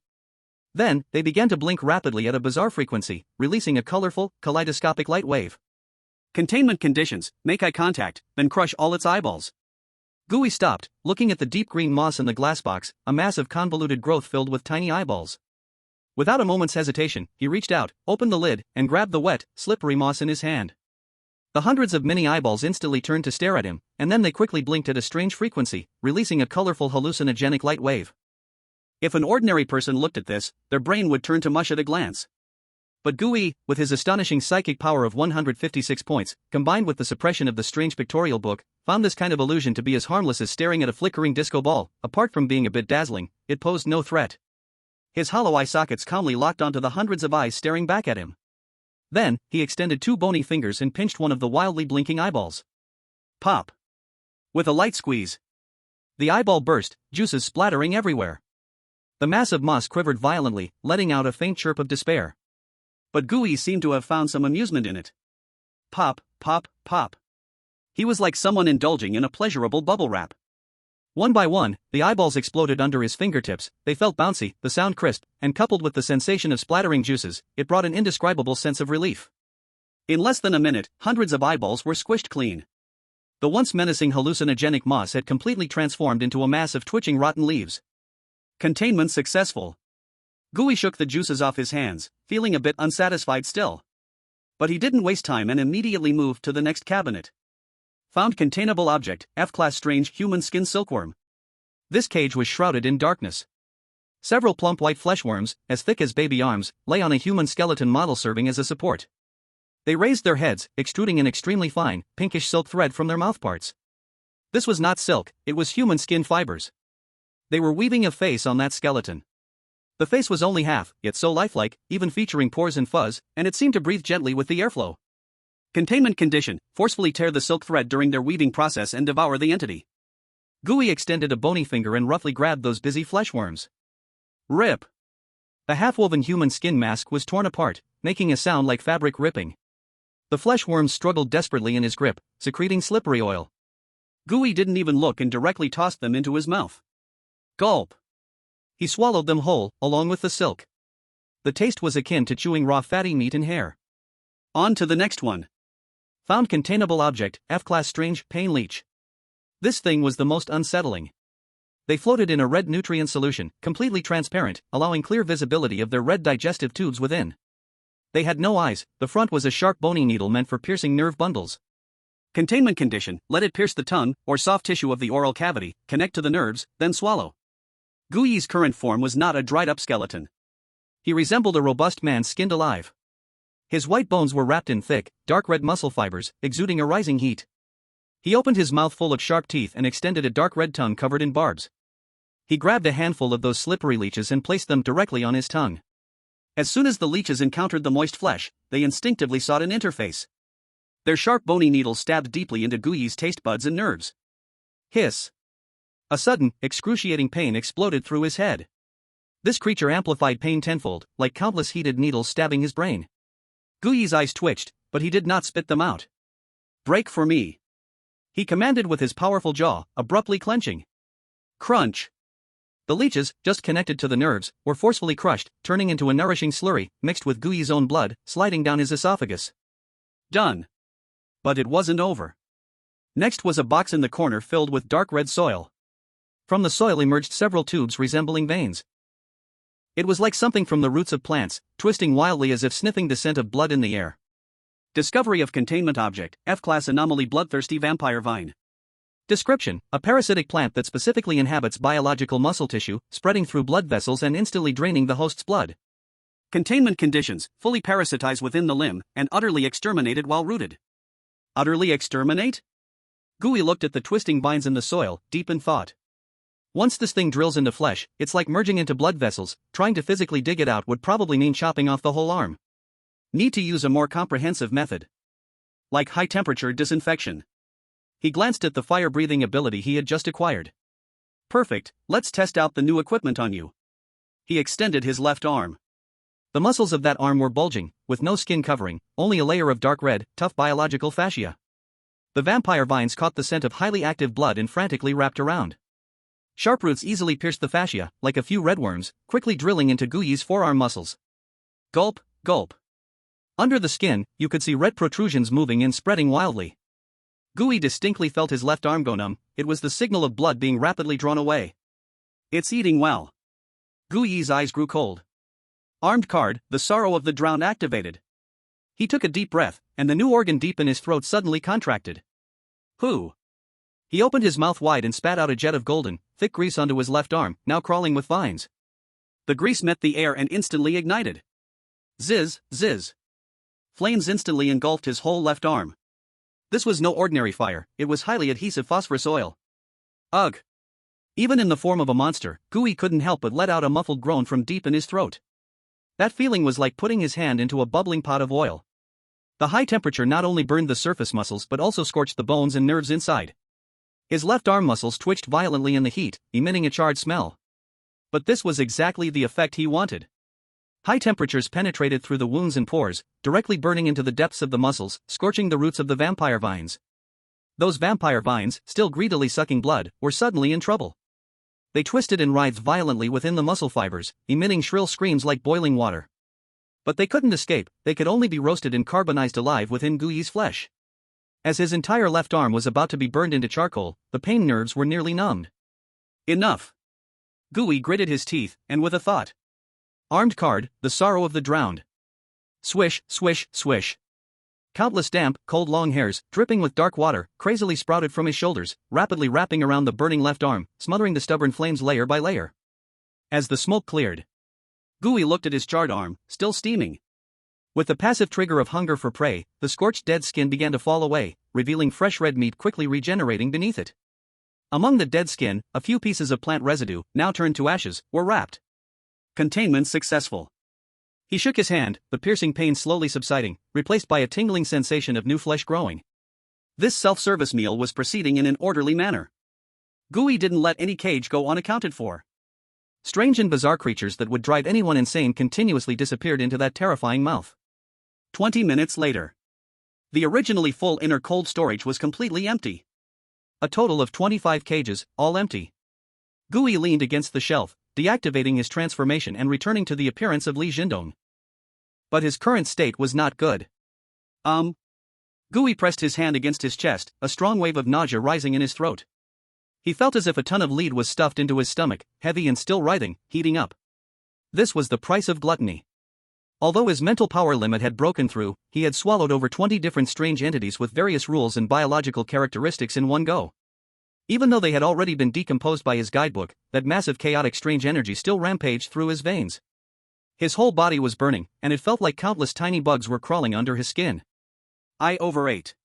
Then, they began to blink rapidly at a bizarre frequency, releasing a colorful, kaleidoscopic light wave. Containment conditions, make eye contact, then crush all its eyeballs. Guyi stopped, looking at the deep green moss in the glass box, a mass of convoluted growth filled with tiny eyeballs. Without a moment's hesitation, he reached out, opened the lid, and grabbed the wet, slippery moss in his hand. The hundreds of mini eyeballs instantly turned to stare at him, and then they quickly blinked at a strange frequency, releasing a colorful hallucinogenic light wave. If an ordinary person looked at this, their brain would turn to mush at a glance. But Guyi, with his astonishing psychic power of 156 points, combined with the suppression of the strange pictorial book, found this kind of illusion to be as harmless as staring at a flickering disco ball. Apart from being a bit dazzling, it posed no threat. His hollow eye sockets calmly locked onto the hundreds of eyes staring back at him. Then, he extended two bony fingers and pinched one of the wildly blinking eyeballs. Pop. With a light squeeze. The eyeball burst, juices splattering everywhere. The mass of moss quivered violently, letting out a faint chirp of despair. But Guyi seemed to have found some amusement in it. Pop, pop, pop. He was like someone indulging in a pleasurable bubble wrap. One by one, the eyeballs exploded under his fingertips. They felt bouncy, the sound crisp, and coupled with the sensation of splattering juices, it brought an indescribable sense of relief. In less than a minute, hundreds of eyeballs were squished clean. The once menacing hallucinogenic moss had completely transformed into a mass of twitching rotten leaves. Containment successful. Guyi shook the juices off his hands, feeling a bit unsatisfied still. But he didn't waste time and immediately moved to the next cabinet. Found containable object, F-class strange human skin silkworm. This cage was shrouded in darkness. Several plump white fleshworms, as thick as baby arms, lay on a human skeleton model serving as a support. They raised their heads, extruding an extremely fine, pinkish silk thread from their mouthparts. This was not silk, it was human skin fibers. They were weaving a face on that skeleton. The face was only half, yet so lifelike, even featuring pores and fuzz, and it seemed to breathe gently with the airflow. Containment condition: forcefully tear the silk thread during their weaving process and devour the entity. Gooey extended a bony finger and roughly grabbed those busy fleshworms. Rip! The half-woven human skin mask was torn apart, making a sound like fabric ripping. The fleshworms struggled desperately in his grip, secreting slippery oil. Gooey didn't even look and directly tossed them into his mouth. Gulp! He swallowed them whole, along with the silk. The taste was akin to chewing raw fatty meat and hair. On to the next one. Found containable object, F-class strange pain leech. This thing was the most unsettling. They floated in a red nutrient solution, completely transparent, allowing clear visibility of their red digestive tubes within. They had no eyes, the front was a sharp bony needle meant for piercing nerve bundles. Containment condition: let it pierce the tongue, or soft tissue of the oral cavity, connect to the nerves, then swallow. Gooey's current form was not a dried-up skeleton. He resembled a robust man skinned alive. His white bones were wrapped in thick, dark red muscle fibers, exuding a rising heat. He opened his mouth full of sharp teeth and extended a dark red tongue covered in barbs. He grabbed a handful of those slippery leeches and placed them directly on his tongue. As soon as the leeches encountered the moist flesh, they instinctively sought an interface. Their sharp bony needles stabbed deeply into Gooey's taste buds and nerves. Hiss! A sudden, excruciating pain exploded through his head. This creature amplified pain tenfold, like countless heated needles stabbing his brain. Gooey's eyes twitched, but he did not spit them out. Break for me! He commanded with his powerful jaw, abruptly clenching. Crunch! The leeches, just connected to the nerves, were forcefully crushed, turning into a nourishing slurry, mixed with Gooey's own blood, sliding down his esophagus. Done. But it wasn't over. Next was a box in the corner filled with dark red soil. From the soil emerged several tubes resembling veins. It was like something from the roots of plants, twisting wildly as if sniffing the scent of blood in the air. Discovery of containment object, F-class anomaly bloodthirsty vampire vine. Description: a parasitic plant that specifically inhabits biological muscle tissue, spreading through blood vessels and instantly draining the host's blood. Containment conditions: fully parasitize within the limb, and utterly exterminated while rooted. Utterly exterminate? Gooey looked at the twisting vines in the soil, deep in thought. Once this thing drills into flesh, it's like merging into blood vessels. Trying to physically dig it out would probably mean chopping off the whole arm. Need to use a more comprehensive method. Like high-temperature disinfection. He glanced at the fire-breathing ability he had just acquired. Perfect, let's test out the new equipment on you. He extended his left arm. The muscles of that arm were bulging, with no skin covering, only a layer of dark red, tough biological fascia. The vampire vines caught the scent of highly active blood and frantically wrapped around. Sharp roots easily pierced the fascia, like a few redworms, quickly drilling into Gooey's forearm muscles. Gulp, gulp. Under the skin, you could see red protrusions moving and spreading wildly. Gooey distinctly felt his left arm go numb. It was the signal of blood being rapidly drawn away. It's eating well. Gooey's eyes grew cold. Armed card, the sorrow of the drowned activated. He took a deep breath, and the new organ deep in his throat suddenly contracted. Who? He opened his mouth wide and spat out a jet of golden, thick grease onto his left arm, now crawling with vines. The grease met the air and instantly ignited. Zizz, zizz. Flames instantly engulfed his whole left arm. This was no ordinary fire, it was highly adhesive phosphorus oil. Ugh! Even in the form of a monster, Gooey couldn't help but let out a muffled groan from deep in his throat. That feeling was like putting his hand into a bubbling pot of oil. The high temperature not only burned the surface muscles but also scorched the bones and nerves inside. His left arm muscles twitched violently in the heat, emitting a charred smell. But this was exactly the effect he wanted. High temperatures penetrated through the wounds and pores, directly burning into the depths of the muscles, scorching the roots of the vampire vines. Those vampire vines, still greedily sucking blood, were suddenly in trouble. They twisted and writhed violently within the muscle fibers, emitting shrill screams like boiling water. But they couldn't escape, they could only be roasted and carbonized alive within Gooey's flesh. As his entire left arm was about to be burned into charcoal, the pain nerves were nearly numbed. Enough. Gooey gritted his teeth, and with a thought. Armed card, the sorrow of the drowned. Swish, swish, swish. Countless damp, cold long hairs, dripping with dark water, crazily sprouted from his shoulders, rapidly wrapping around the burning left arm, smothering the stubborn flames layer by layer. As the smoke cleared, Gooey looked at his charred arm, still steaming. With the passive trigger of hunger for prey, the scorched dead skin began to fall away, revealing fresh red meat quickly regenerating beneath it. Among the dead skin, a few pieces of plant residue, now turned to ashes, were wrapped. Containment successful. He shook his hand, the piercing pain slowly subsiding, replaced by a tingling sensation of new flesh growing. This self-service meal was proceeding in an orderly manner. Gooey didn't let any cage go unaccounted for. Strange and bizarre creatures that would drive anyone insane continuously disappeared into that terrifying mouth. 20 minutes later. The originally full inner cold storage was completely empty. A total of 25 cages, all empty. Gooey leaned against the shelf, deactivating his transformation and returning to the appearance of Li Jindong. But his current state was not good. Gooey pressed his hand against his chest, a strong wave of nausea rising in his throat. He felt as if a ton of lead was stuffed into his stomach, heavy and still writhing, heating up. This was the price of gluttony. Although his mental power limit had broken through, he had swallowed over 20 different strange entities with various rules and biological characteristics in one go. Even though they had already been decomposed by his guidebook, that massive chaotic strange energy still rampaged through his veins. His whole body was burning, and it felt like countless tiny bugs were crawling under his skin. I overate.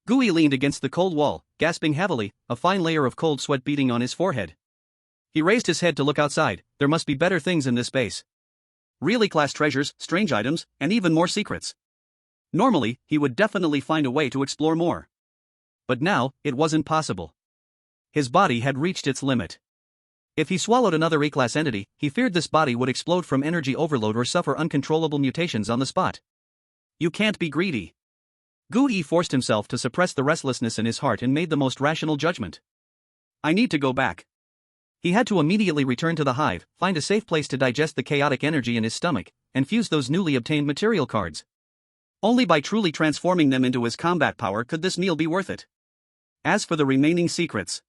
Gooey leaned against the cold wall, gasping heavily, a fine layer of cold sweat beading on his forehead. He raised his head to look outside. There must be better things in this base. Really class treasures, strange items, and even more secrets. Normally, he would definitely find a way to explore more. But now, it wasn't possible. His body had reached its limit. If he swallowed another E-class entity, he feared this body would explode from energy overload or suffer uncontrollable mutations on the spot. You can't be greedy. Gooey forced himself to suppress the restlessness in his heart and made the most rational judgment. I need to go back. He had to immediately return to the hive, find a safe place to digest the chaotic energy in his stomach, and fuse those newly obtained material cards. Only by truly transforming them into his combat power could this meal be worth it. As for the remaining secrets,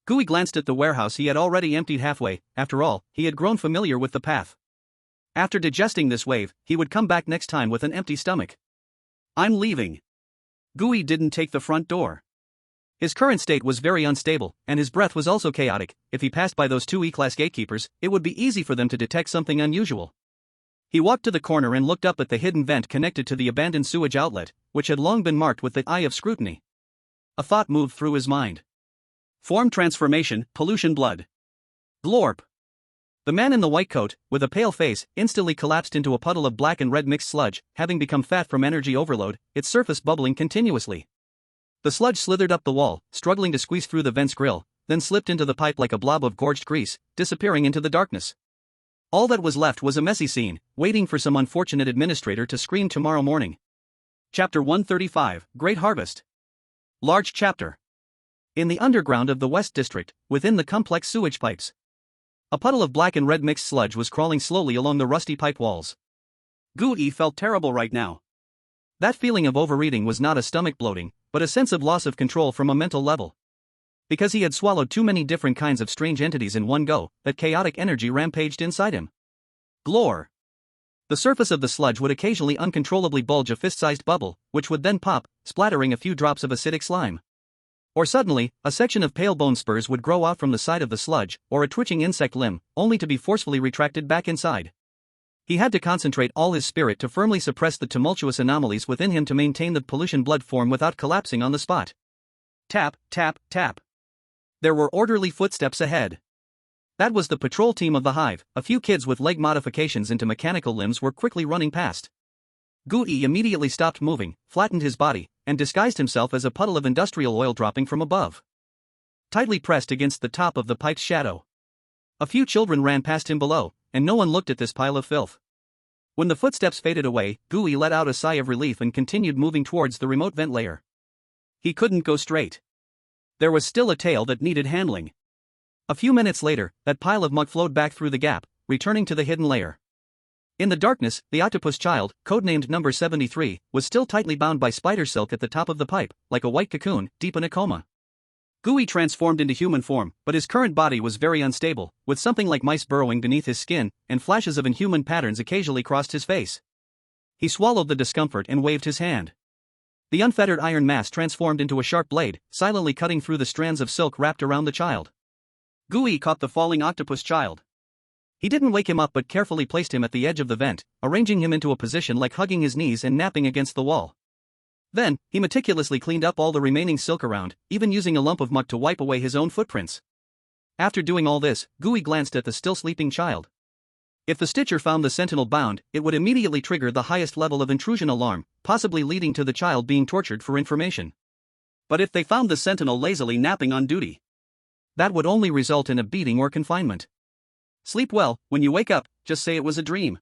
Gooey glanced at the warehouse he had already emptied halfway. After all, he had grown familiar with the path. After digesting this wave, he would come back next time with an empty stomach. I'm leaving. Gooey didn't take the front door. His current state was very unstable, and his breath was also chaotic. If he passed by those two E-class gatekeepers, it would be easy for them to detect something unusual. He walked to the corner and looked up at the hidden vent connected to the abandoned sewage outlet, which had long been marked with the eye of scrutiny. A thought moved through his mind. Form transformation, pollution blood. Glorp. The man in the white coat, with a pale face, instantly collapsed into a puddle of black and red mixed sludge, having become fat from energy overload, its surface bubbling continuously. The sludge slithered up the wall, struggling to squeeze through the vent's grill, then slipped into the pipe like a blob of gorged grease, disappearing into the darkness. All that was left was a messy scene, waiting for some unfortunate administrator to scream tomorrow morning. Chapter 135, Great Harvest. Large chapter. In the underground of the West District, within the complex sewage pipes, a puddle of black and red mixed sludge was crawling slowly along the rusty pipe walls. Gooey felt terrible right now. That feeling of overeating was not a stomach bloating, but a sense of loss of control from a mental level. Because he had swallowed too many different kinds of strange entities in one go, that chaotic energy rampaged inside him. Glor. The surface of the sludge would occasionally uncontrollably bulge a fist-sized bubble, which would then pop, splattering a few drops of acidic slime. Or suddenly, a section of pale bone spurs would grow out from the side of the sludge, or a twitching insect limb, only to be forcefully retracted back inside. He had to concentrate all his spirit to firmly suppress the tumultuous anomalies within him to maintain the pollution blood form without collapsing on the spot. Tap, tap, tap. There were orderly footsteps ahead. That was the patrol team of the hive. A few kids with leg modifications into mechanical limbs were quickly running past. Gooey immediately stopped moving, flattened his body, and disguised himself as a puddle of industrial oil dropping from above, tightly pressed against the top of the pipe's shadow. A few children ran past him below, and no one looked at this pile of filth. When the footsteps faded away, Gooey let out a sigh of relief and continued moving towards the remote vent layer. He couldn't go straight. There was still a tail that needed handling. A few minutes later, that pile of muck flowed back through the gap, returning to the hidden layer. In the darkness, the octopus child, codenamed number 73, was still tightly bound by spider silk at the top of the pipe, like a white cocoon, deep in a coma. Gooey transformed into human form, but his current body was very unstable, with something like mice burrowing beneath his skin, and flashes of inhuman patterns occasionally crossed his face. He swallowed the discomfort and waved his hand. The unfettered iron mass transformed into a sharp blade, silently cutting through the strands of silk wrapped around the child. Gooey caught the falling octopus child. He didn't wake him up but carefully placed him at the edge of the vent, arranging him into a position like hugging his knees and napping against the wall. Then, he meticulously cleaned up all the remaining silk around, even using a lump of muck to wipe away his own footprints. After doing all this, Gooey glanced at the still sleeping child. If the Stitcher found the sentinel bound, it would immediately trigger the highest level of intrusion alarm, possibly leading to the child being tortured for information. But if they found the sentinel lazily napping on duty, that would only result in a beating or confinement. Sleep well, when you wake up, just say it was a dream.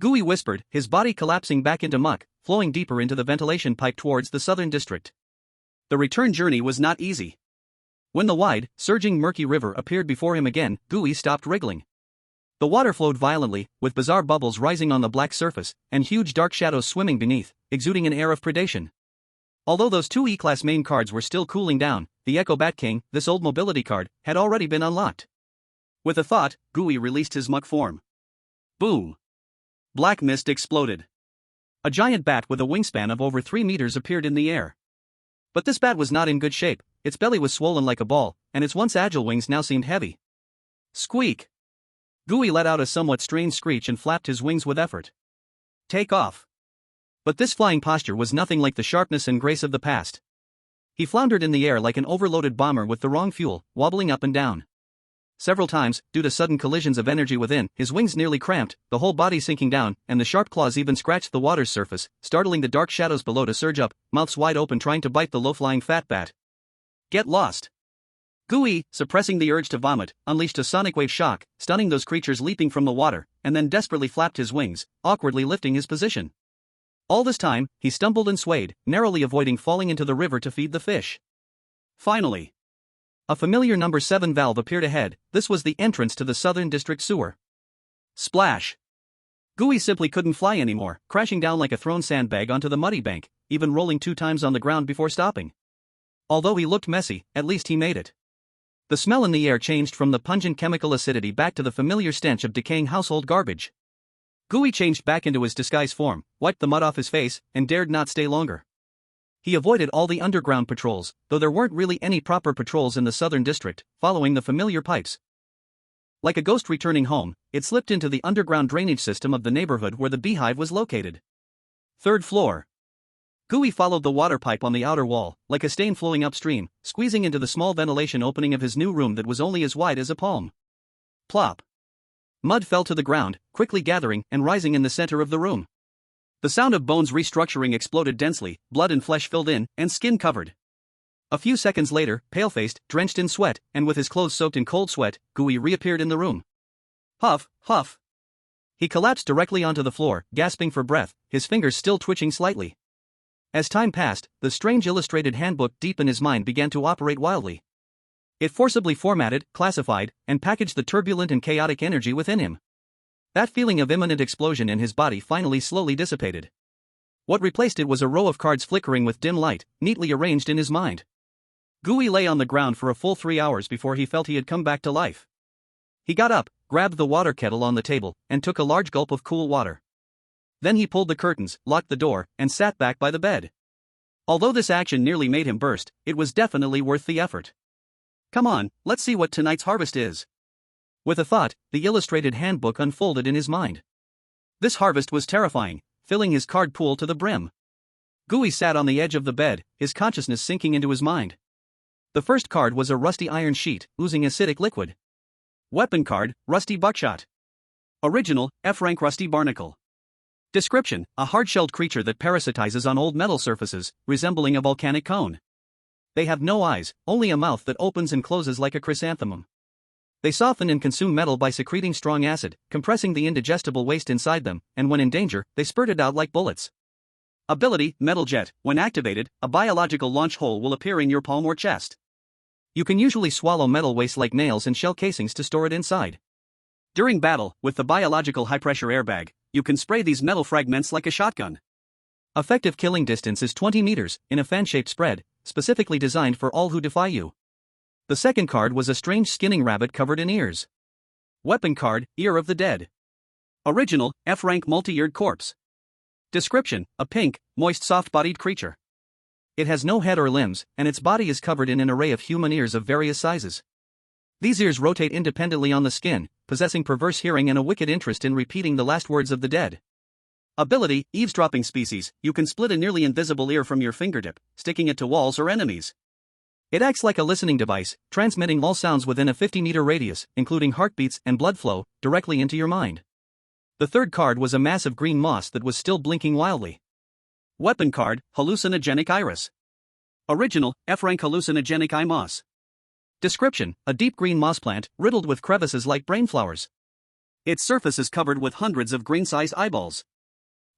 Gooey whispered, his body collapsing back into muck, flowing deeper into the ventilation pipe towards the southern district. The return journey was not easy. When the wide, surging murky river appeared before him again, Gooey stopped wriggling. The water flowed violently, with bizarre bubbles rising on the black surface, and huge dark shadows swimming beneath, exuding an air of predation. Although those two E-Class main cards were still cooling down, the Echo Bat King, this old mobility card, had already been unlocked. With a thought, Gooey released his muck form. Boom! Black mist exploded. A giant bat with a wingspan of over 3 meters appeared in the air. But this bat was not in good shape, its belly was swollen like a ball, and its once agile wings now seemed heavy. Squeak! Gooey let out a somewhat strained screech and flapped his wings with effort. Take off! But this flying posture was nothing like the sharpness and grace of the past. He floundered in the air like an overloaded bomber with the wrong fuel, wobbling up and down. Several times, due to sudden collisions of energy within, his wings nearly cramped, the whole body sinking down, and the sharp claws even scratched the water's surface, startling the dark shadows below to surge up, mouths wide open trying to bite the low-flying fat bat. Get lost! Gooey, suppressing the urge to vomit, unleashed a sonic wave shock, stunning those creatures leaping from the water, and then desperately flapped his wings, awkwardly lifting his position. All this time, he stumbled and swayed, narrowly avoiding falling into the river to feed the fish. Finally, a familiar number 7 valve appeared ahead. This was the entrance to the Southern District sewer. Splash! Gooey simply couldn't fly anymore, crashing down like a thrown sandbag onto the muddy bank, even rolling 2 times on the ground before stopping. Although he looked messy, at least he made it. The smell in the air changed from the pungent chemical acidity back to the familiar stench of decaying household garbage. Gooey changed back into his disguise form, wiped the mud off his face, and dared not stay longer. He avoided all the underground patrols, though there weren't really any proper patrols in the Southern District, following the familiar pipes. Like a ghost returning home, it slipped into the underground drainage system of the neighborhood where the beehive was located. 3rd floor. Gooey followed the water pipe on the outer wall, like a stain flowing upstream, squeezing into the small ventilation opening of his new room that was only as wide as a palm. Plop. Mud fell to the ground, quickly gathering and rising in the center of the room. The sound of bones restructuring exploded densely, blood and flesh filled in, and skin covered. A few seconds later, pale-faced, drenched in sweat, and with his clothes soaked in cold sweat, Gooey reappeared in the room. Huff, huff. He collapsed directly onto the floor, gasping for breath, his fingers still twitching slightly. As time passed, the strange illustrated handbook deep in his mind began to operate wildly. It forcibly formatted, classified, and packaged the turbulent and chaotic energy within him. That feeling of imminent explosion in his body finally slowly dissipated. What replaced it was a row of cards flickering with dim light, neatly arranged in his mind. Gooey lay on the ground for a full 3 hours before he felt he had come back to life. He got up, grabbed the water kettle on the table, and took a large gulp of cool water. Then he pulled the curtains, locked the door, and sat back by the bed. Although this action nearly made him burst, it was definitely worth the effort. Come on, let's see what tonight's harvest is. With a thought, the illustrated handbook unfolded in his mind. This harvest was terrifying, filling his card pool to the brim. Gooey sat on the edge of the bed, his consciousness sinking into his mind. The first card was a rusty iron sheet, oozing acidic liquid. Weapon card, rusty buckshot. Original, F-rank rusty barnacle. Description, a hard-shelled creature that parasitizes on old metal surfaces, resembling a volcanic cone. They have no eyes, only a mouth that opens and closes like a chrysanthemum. They soften and consume metal by secreting strong acid, compressing the indigestible waste inside them, and when in danger, they spurt it out like bullets. Ability, Metal Jet. When activated, a biological launch hole will appear in your palm or chest. You can usually swallow metal waste like nails and shell casings to store it inside. During battle, with the biological high-pressure airbag, you can spray these metal fragments like a shotgun. Effective killing distance is 20 meters, in a fan-shaped spread, specifically designed for all who defy you. The second card was a strange skinning rabbit covered in ears. Weapon card, Ear of the Dead. Original, F-rank multi-eared corpse. Description, a pink, moist soft-bodied creature. It has no head or limbs, and its body is covered in an array of human ears of various sizes. These ears rotate independently on the skin, possessing perverse hearing and a wicked interest in repeating the last words of the dead. Ability, eavesdropping species, you can split a nearly invisible ear from your fingertip, sticking it to walls or enemies. It acts like a listening device, transmitting all sounds within a 50-meter radius, including heartbeats and blood flow, directly into your mind. The third card was a massive green moss that was still blinking wildly. Weapon card, hallucinogenic iris. Original, F-rank hallucinogenic eye moss. Description, a deep green moss plant, riddled with crevices like brain flowers. Its surface is covered with hundreds of green-sized eyeballs.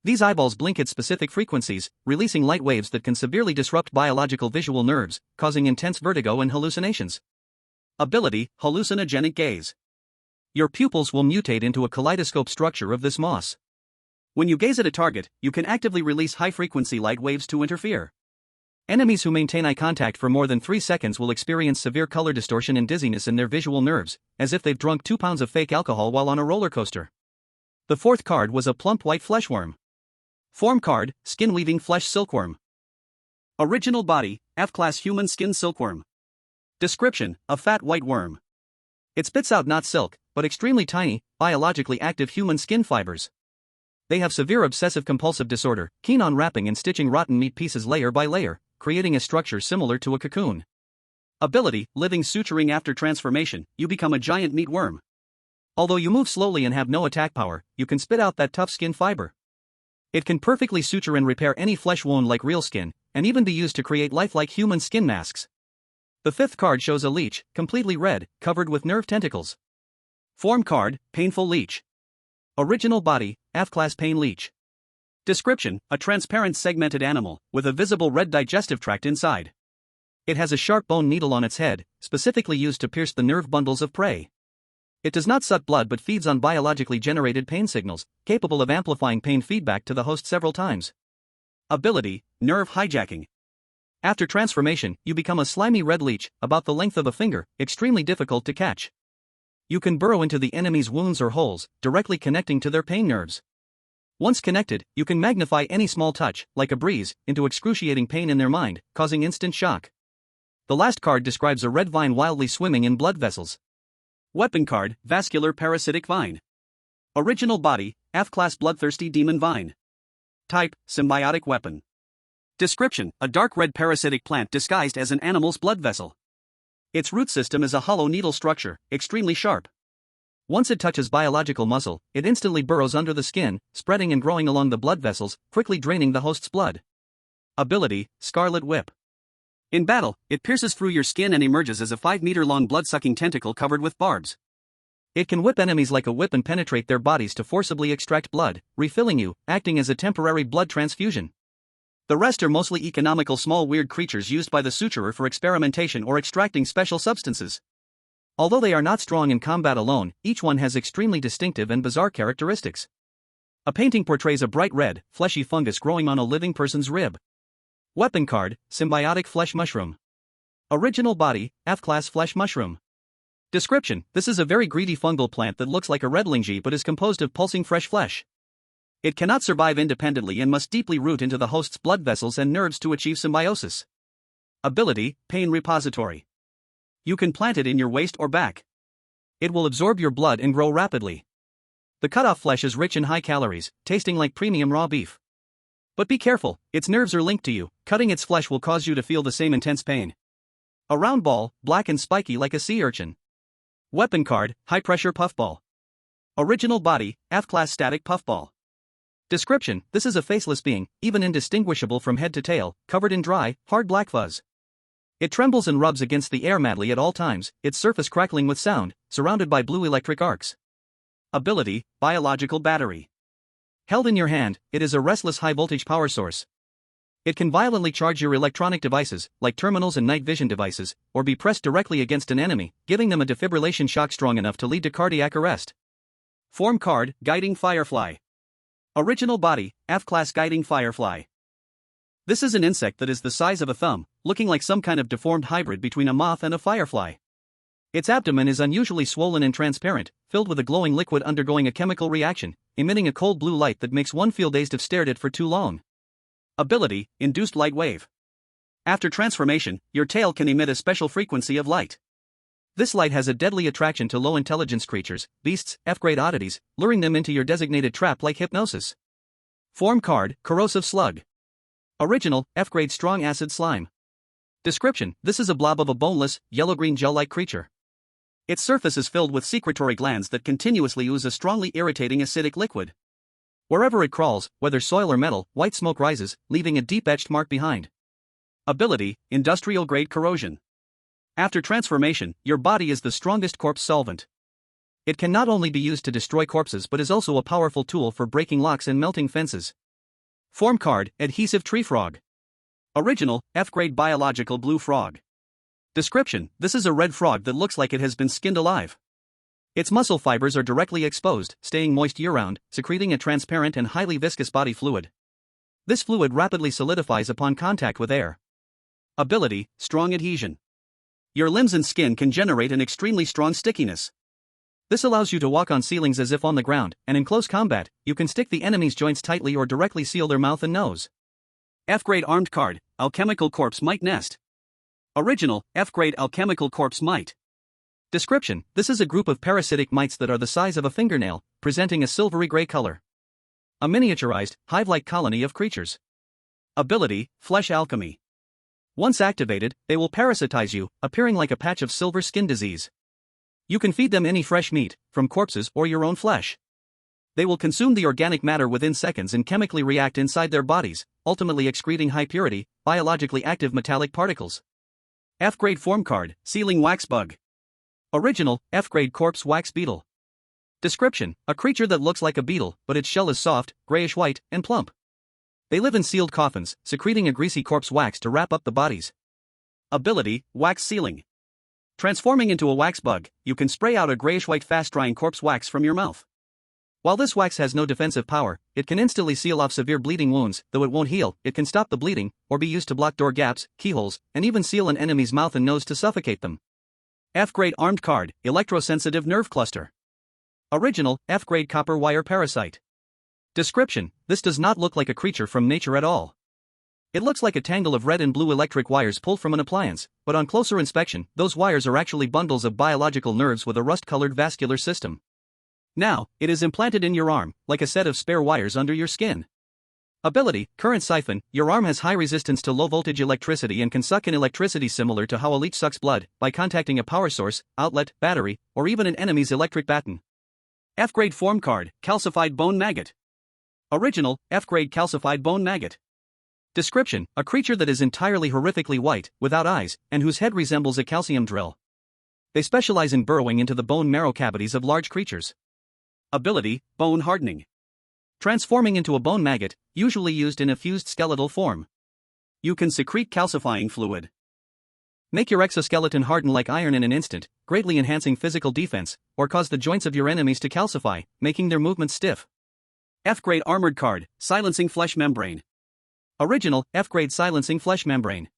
These eyeballs blink at specific frequencies, releasing light waves that can severely disrupt biological visual nerves, causing intense vertigo and hallucinations. Ability, hallucinogenic gaze. Your pupils will mutate into a kaleidoscope structure of this moss. When you gaze at a target, you can actively release high-frequency light waves to interfere. Enemies who maintain eye contact for more than 3 seconds will experience severe color distortion and dizziness in their visual nerves, as if they've drunk 2 pounds of fake alcohol while on a roller coaster. The fourth card was a plump white fleshworm. Form card, skin-weaving flesh silkworm. Original body, F-class human skin silkworm. Description, a fat white worm. It spits out not silk, but extremely tiny, biologically active human skin fibers. They have severe obsessive-compulsive disorder, keen on wrapping and stitching rotten meat pieces layer by layer, creating a structure similar to a cocoon. Ability, living suturing. After transformation, you become a giant meat worm. Although you move slowly and have no attack power, you can spit out that tough skin fiber. It can perfectly suture and repair any flesh wound like real skin, and even be used to create lifelike human skin masks. The fifth card shows a leech, completely red, covered with nerve tentacles. Form card, painful leech. Original body, F-class pain leech. Description, a transparent segmented animal, with a visible red digestive tract inside. It has a sharp bone needle on its head, specifically used to pierce the nerve bundles of prey. It does not suck blood but feeds on biologically generated pain signals, capable of amplifying pain feedback to the host several times. Ability, nerve hijacking. After transformation, you become a slimy red leech, about the length of a finger, extremely difficult to catch. You can burrow into the enemy's wounds or holes, directly connecting to their pain nerves. Once connected, you can magnify any small touch, like a breeze, into excruciating pain in their mind, causing instant shock. The last card describes a red vine wildly swimming in blood vessels. Weapon card, vascular parasitic vine. Original body, F-class bloodthirsty demon vine. Type, symbiotic weapon. Description, a dark red parasitic plant disguised as an animal's blood vessel. Its root system is a hollow needle structure, extremely sharp. Once it touches biological muscle, it instantly burrows under the skin, spreading and growing along the blood vessels, quickly draining the host's blood. Ability, Scarlet Whip. In battle, it pierces through your skin and emerges as a 5-meter-long blood-sucking tentacle covered with barbs. It can whip enemies like a whip and penetrate their bodies to forcibly extract blood, refilling you, acting as a temporary blood transfusion. The rest are mostly economical small weird creatures used by the suturer for experimentation or extracting special substances. Although they are not strong in combat alone, each one has extremely distinctive and bizarre characteristics. A painting portrays a bright red, fleshy fungus growing on a living person's rib. Weapon card, symbiotic flesh mushroom. Original body, F-class flesh mushroom. Description, this is a very greedy fungal plant that looks like a redlingy but is composed of pulsing fresh flesh. It cannot survive independently and must deeply root into the host's blood vessels and nerves to achieve symbiosis. Ability, pain repository. You can plant it in your waist or back. It will absorb your blood and grow rapidly. The cut-off flesh is rich in high calories, tasting like premium raw beef. But be careful, its nerves are linked to you, cutting its flesh will cause you to feel the same intense pain. A round ball, black and spiky like a sea urchin. Weapon card, high-pressure puffball. Original body, F-class static puffball. Description, this is a faceless being, even indistinguishable from head to tail, covered in dry, hard black fuzz. It trembles and rubs against the air madly at all times, its surface crackling with sound, surrounded by blue electric arcs. Ability, biological battery. Held in your hand, it is a restless high-voltage power source. It can violently charge your electronic devices, like terminals and night vision devices, or be pressed directly against an enemy, giving them a defibrillation shock strong enough to lead to cardiac arrest. Form card, guiding firefly. Original body, F-class guiding firefly. This is an insect that is the size of a thumb, looking like some kind of deformed hybrid between a moth and a firefly. Its abdomen is unusually swollen and transparent, filled with a glowing liquid undergoing a chemical reaction, emitting a cold blue light that makes one feel dazed if stared at for too long. Ability, induced light wave. After transformation, your tail can emit a special frequency of light. This light has a deadly attraction to low-intelligence creatures, beasts, F-grade oddities, luring them into your designated trap like hypnosis. Form card, corrosive slug. Original, F-grade strong acid slime. Description: this is a blob of a boneless, yellow-green gel-like creature. Its surface is filled with secretory glands that continuously ooze a strongly irritating acidic liquid. Wherever it crawls, whether soil or metal, white smoke rises, leaving a deep etched mark behind. Ability: industrial-grade corrosion. After transformation, your body is the strongest corpse solvent. It can not only be used to destroy corpses but is also a powerful tool for breaking locks and melting fences. Form card, adhesive tree frog. Original, F-grade biological blue frog. Description: this is a red frog that looks like it has been skinned alive. Its muscle fibers are directly exposed, staying moist year-round, secreting a transparent and highly viscous body fluid. This fluid rapidly solidifies upon contact with air. Ability: strong adhesion. Your limbs and skin can generate an extremely strong stickiness. This allows you to walk on ceilings as if on the ground, and in close combat, you can stick the enemy's joints tightly or directly seal their mouth and nose. F-grade armed card, alchemical corpse mite nest. Original, F-grade alchemical corpse mite. Description: this is a group of parasitic mites that are the size of a fingernail, presenting a silvery gray color. A miniaturized, hive-like colony of creatures. Ability: flesh alchemy. Once activated, they will parasitize you, appearing like a patch of silver skin disease. You can feed them any fresh meat, from corpses or your own flesh. They will consume the organic matter within seconds and chemically react inside their bodies, ultimately excreting high-purity, biologically active metallic particles. F-grade form card, sealing wax bug. Original, F-grade corpse wax beetle. Description: a creature that looks like a beetle, but its shell is soft, grayish-white, and plump. They live in sealed coffins, secreting a greasy corpse wax to wrap up the bodies. Ability: wax sealing. Transforming into a wax bug, you can spray out a grayish-white fast-drying corpse wax from your mouth. While this wax has no defensive power, it can instantly seal off severe bleeding wounds. Though it won't heal, it can stop the bleeding, or be used to block door gaps, keyholes, and even seal an enemy's mouth and nose to suffocate them. F-grade armed card, electrosensitive nerve cluster. Original, F-grade copper wire parasite. Description: this does not look like a creature from nature at all. It looks like a tangle of red and blue electric wires pulled from an appliance, but on closer inspection, those wires are actually bundles of biological nerves with a rust-colored vascular system. Now, it is implanted in your arm, like a set of spare wires under your skin. Ability: current siphon. Your arm has high resistance to low-voltage electricity and can suck in electricity similar to how a leech sucks blood, by contacting a power source, outlet, battery, or even an enemy's electric baton. F-grade form card, calcified bone maggot. Original, F-grade calcified bone maggot. Description: a creature that is entirely horrifically white, without eyes, and whose head resembles a calcium drill. They specialize in burrowing into the bone marrow cavities of large creatures. Ability: bone hardening. Transforming into a bone maggot, usually used in a fused skeletal form. You can secrete calcifying fluid. Make your exoskeleton harden like iron in an instant, greatly enhancing physical defense, or cause the joints of your enemies to calcify, making their movements stiff. F-grade armored card, silencing flesh membrane. Original, F-grade silencing flesh membrane.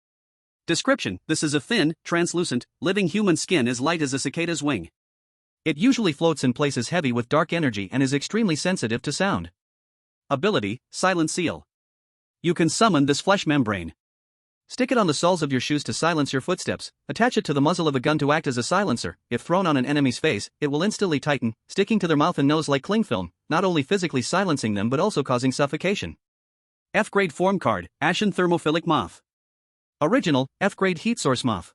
Description: this is a thin, translucent, living human skin as light as a cicada's wing. It usually floats in places heavy with dark energy and is extremely sensitive to sound. Ability: silent seal. You can summon this flesh membrane. Stick it on the soles of your shoes to silence your footsteps, attach it to the muzzle of a gun to act as a silencer. If thrown on an enemy's face, it will instantly tighten, sticking to their mouth and nose like cling film, not only physically silencing them but also causing suffocation. F-grade form card, ashen thermophilic moth. Original, F-grade heat source moth.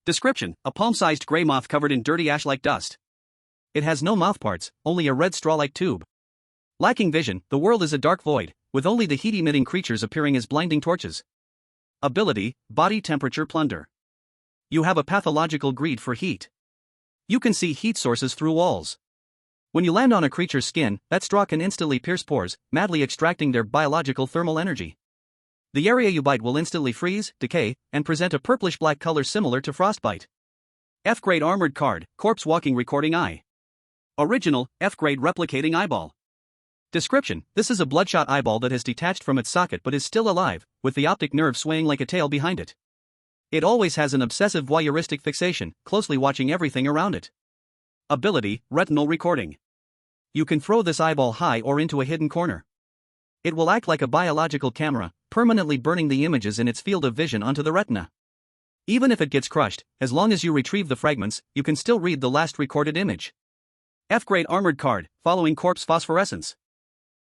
Description: a palm-sized gray moth covered in dirty ash-like dust. It has no mouthparts, only a red straw-like tube. Lacking vision, the world is a dark void, with only the heat-emitting creatures appearing as blinding torches. Ability: body temperature plunder. You have a pathological greed for heat. You can see heat sources through walls. When you land on a creature's skin, that straw can instantly pierce pores, madly extracting their biological thermal energy. The area you bite will instantly freeze, decay, and present a purplish-black color similar to frostbite. F-grade armored card, corpse walking recording eye. Original, F-grade replicating eyeball. Description: this is a bloodshot eyeball that has detached from its socket but is still alive, with the optic nerve swaying like a tail behind it. It always has an obsessive voyeuristic fixation, closely watching everything around it. Ability: retinal recording. You can throw this eyeball high or into a hidden corner. It will act like a biological camera, permanently burning the images in its field of vision onto the retina. Even if it gets crushed, as long as you retrieve the fragments, you can still read the last recorded image. F-grade armored card, following corpse phosphorescence.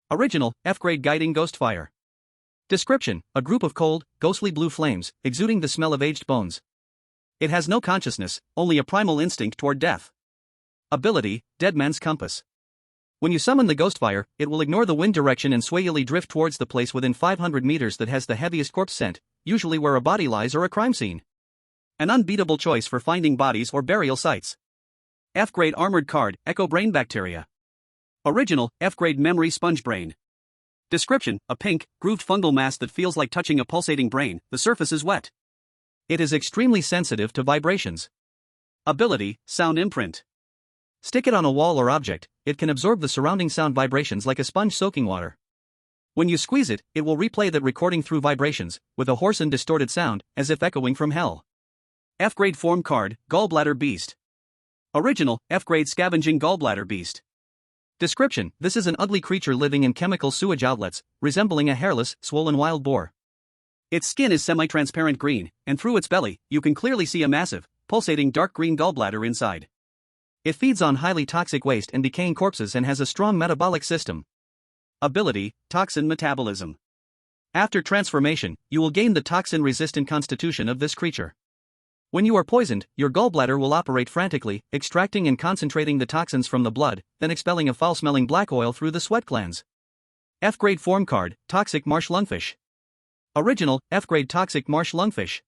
Original, F-grade guiding ghost fire. Description: a group of cold, ghostly blue flames, exuding the smell of aged bones. It has no consciousness, only a primal instinct toward death. Ability: Dead Man's Compass. When you summon the ghost fire, it will ignore the wind direction and swayily drift towards the place within 500 meters that has the heaviest corpse scent, usually where a body lies or a crime scene. An unbeatable choice for finding bodies or burial sites. F-grade armored card, Echo Brain Bacteria. Original, F-grade memory sponge brain. Description: a pink, grooved fungal mass that feels like touching a pulsating brain, the surface is wet. It is extremely sensitive to vibrations. Ability: sound imprint. Stick it on a wall or object, it can absorb the surrounding sound vibrations like a sponge soaking water. When you squeeze it, it will replay that recording through vibrations, with a hoarse and distorted sound, as if echoing from hell. F-grade form card, Gallbladder Beast. Original, F-grade scavenging gallbladder beast. Description: this is an ugly creature living in chemical sewage outlets, resembling a hairless, swollen wild boar. Its skin is semi-transparent green, and through its belly, you can clearly see a massive, pulsating dark green gallbladder inside. It feeds on highly toxic waste and decaying corpses and has a strong metabolic system. Ability: toxin metabolism. After transformation, you will gain the toxin-resistant constitution of this creature. When you are poisoned, your gallbladder will operate frantically, extracting and concentrating the toxins from the blood, then expelling a foul-smelling black oil through the sweat glands. F-grade form card, Toxic Marsh Lungfish. Original, F-grade Toxic Marsh Lungfish.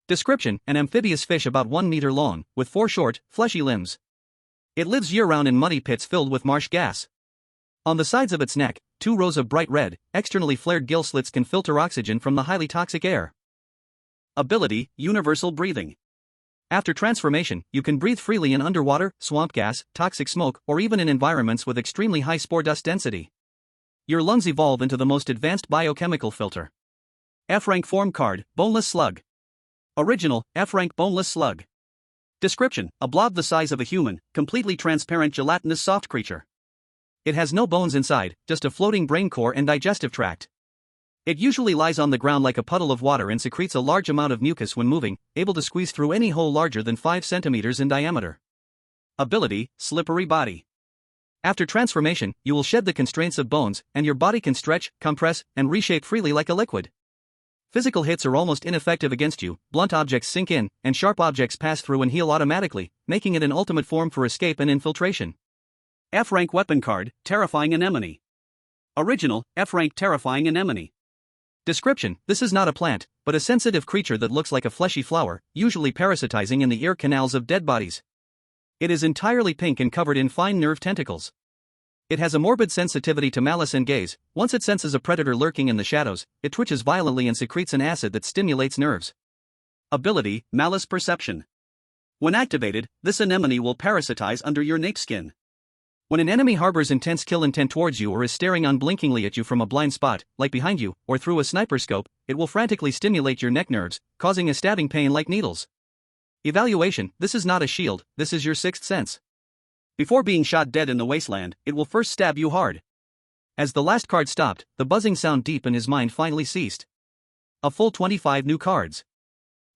Description: an amphibious fish about 1 meter long, with 4 short, fleshy limbs. It lives year-round in muddy pits filled with marsh gas. On the sides of its neck, 2 rows of bright red, externally flared gill slits can filter oxygen from the highly toxic air. Ability: universal breathing. After transformation, you can breathe freely in underwater, swamp gas, toxic smoke, or even in environments with extremely high spore dust density. Your lungs evolve into the most advanced biochemical filter. F-rank form card, Boneless Slug. Original, F-rank boneless slug. Description: a blob the size of a human, completely transparent gelatinous soft creature. It has no bones inside, just a floating brain core and digestive tract. It usually lies on the ground like a puddle of water and secretes a large amount of mucus when moving, able to squeeze through any hole larger than 5 centimeters in diameter. Ability: slippery body. After transformation, you will shed the constraints of bones, and your body can stretch, compress, and reshape freely like a liquid. Physical hits are almost ineffective against you, blunt objects sink in, and sharp objects pass through and heal automatically, making it an ultimate form for escape and infiltration. F-rank weapon card, Terrifying Anemone. Original, F-rank Terrifying Anemone. Description: this is not a plant, but a sensitive creature that looks like a fleshy flower, usually parasitizing in the ear canals of dead bodies. It is entirely pink and covered in fine nerve tentacles. It has a morbid sensitivity to malice and gaze. Once it senses a predator lurking in the shadows, it twitches violently and secretes an acid that stimulates nerves. Ability: malice perception. When activated, this anemone will parasitize under your nape skin. When an enemy harbors intense kill intent towards you or is staring unblinkingly at you from a blind spot, like behind you, or through a sniper scope, it will frantically stimulate your neck nerves, causing a stabbing pain like needles. Evaluation: this is not a shield, this is your sixth sense. Before being shot dead in the wasteland, it will first stab you hard. As the last card stopped, the buzzing sound deep in his mind finally ceased. A full 25 new cards.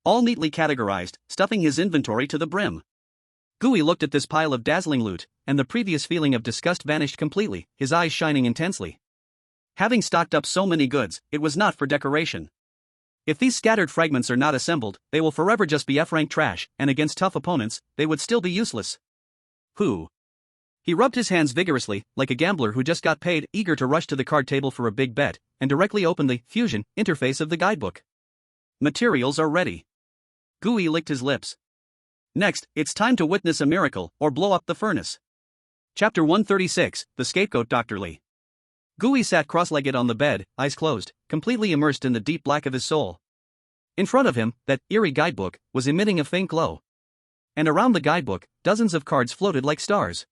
All neatly categorized, stuffing his inventory to the brim. Gooey looked at this pile of dazzling loot, and the previous feeling of disgust vanished completely, his eyes shining intensely. Having stocked up so many goods, it was not for decoration. If these scattered fragments are not assembled, they will forever just be F-rank trash, and against tough opponents, they would still be useless. Who? He rubbed his hands vigorously, like a gambler who just got paid, eager to rush to the card table for a big bet, and directly opened the fusion interface of the guidebook. Materials are ready. Gooey licked his lips. Next, it's time to witness a miracle, or blow up the furnace. Chapter 136, The Scapegoat Dr. Lee. Gooey sat cross-legged on the bed, eyes closed, completely immersed in the deep black of his soul. In front of him, that eerie guidebook was emitting a faint glow. And around the guidebook, dozens of cards floated like stars.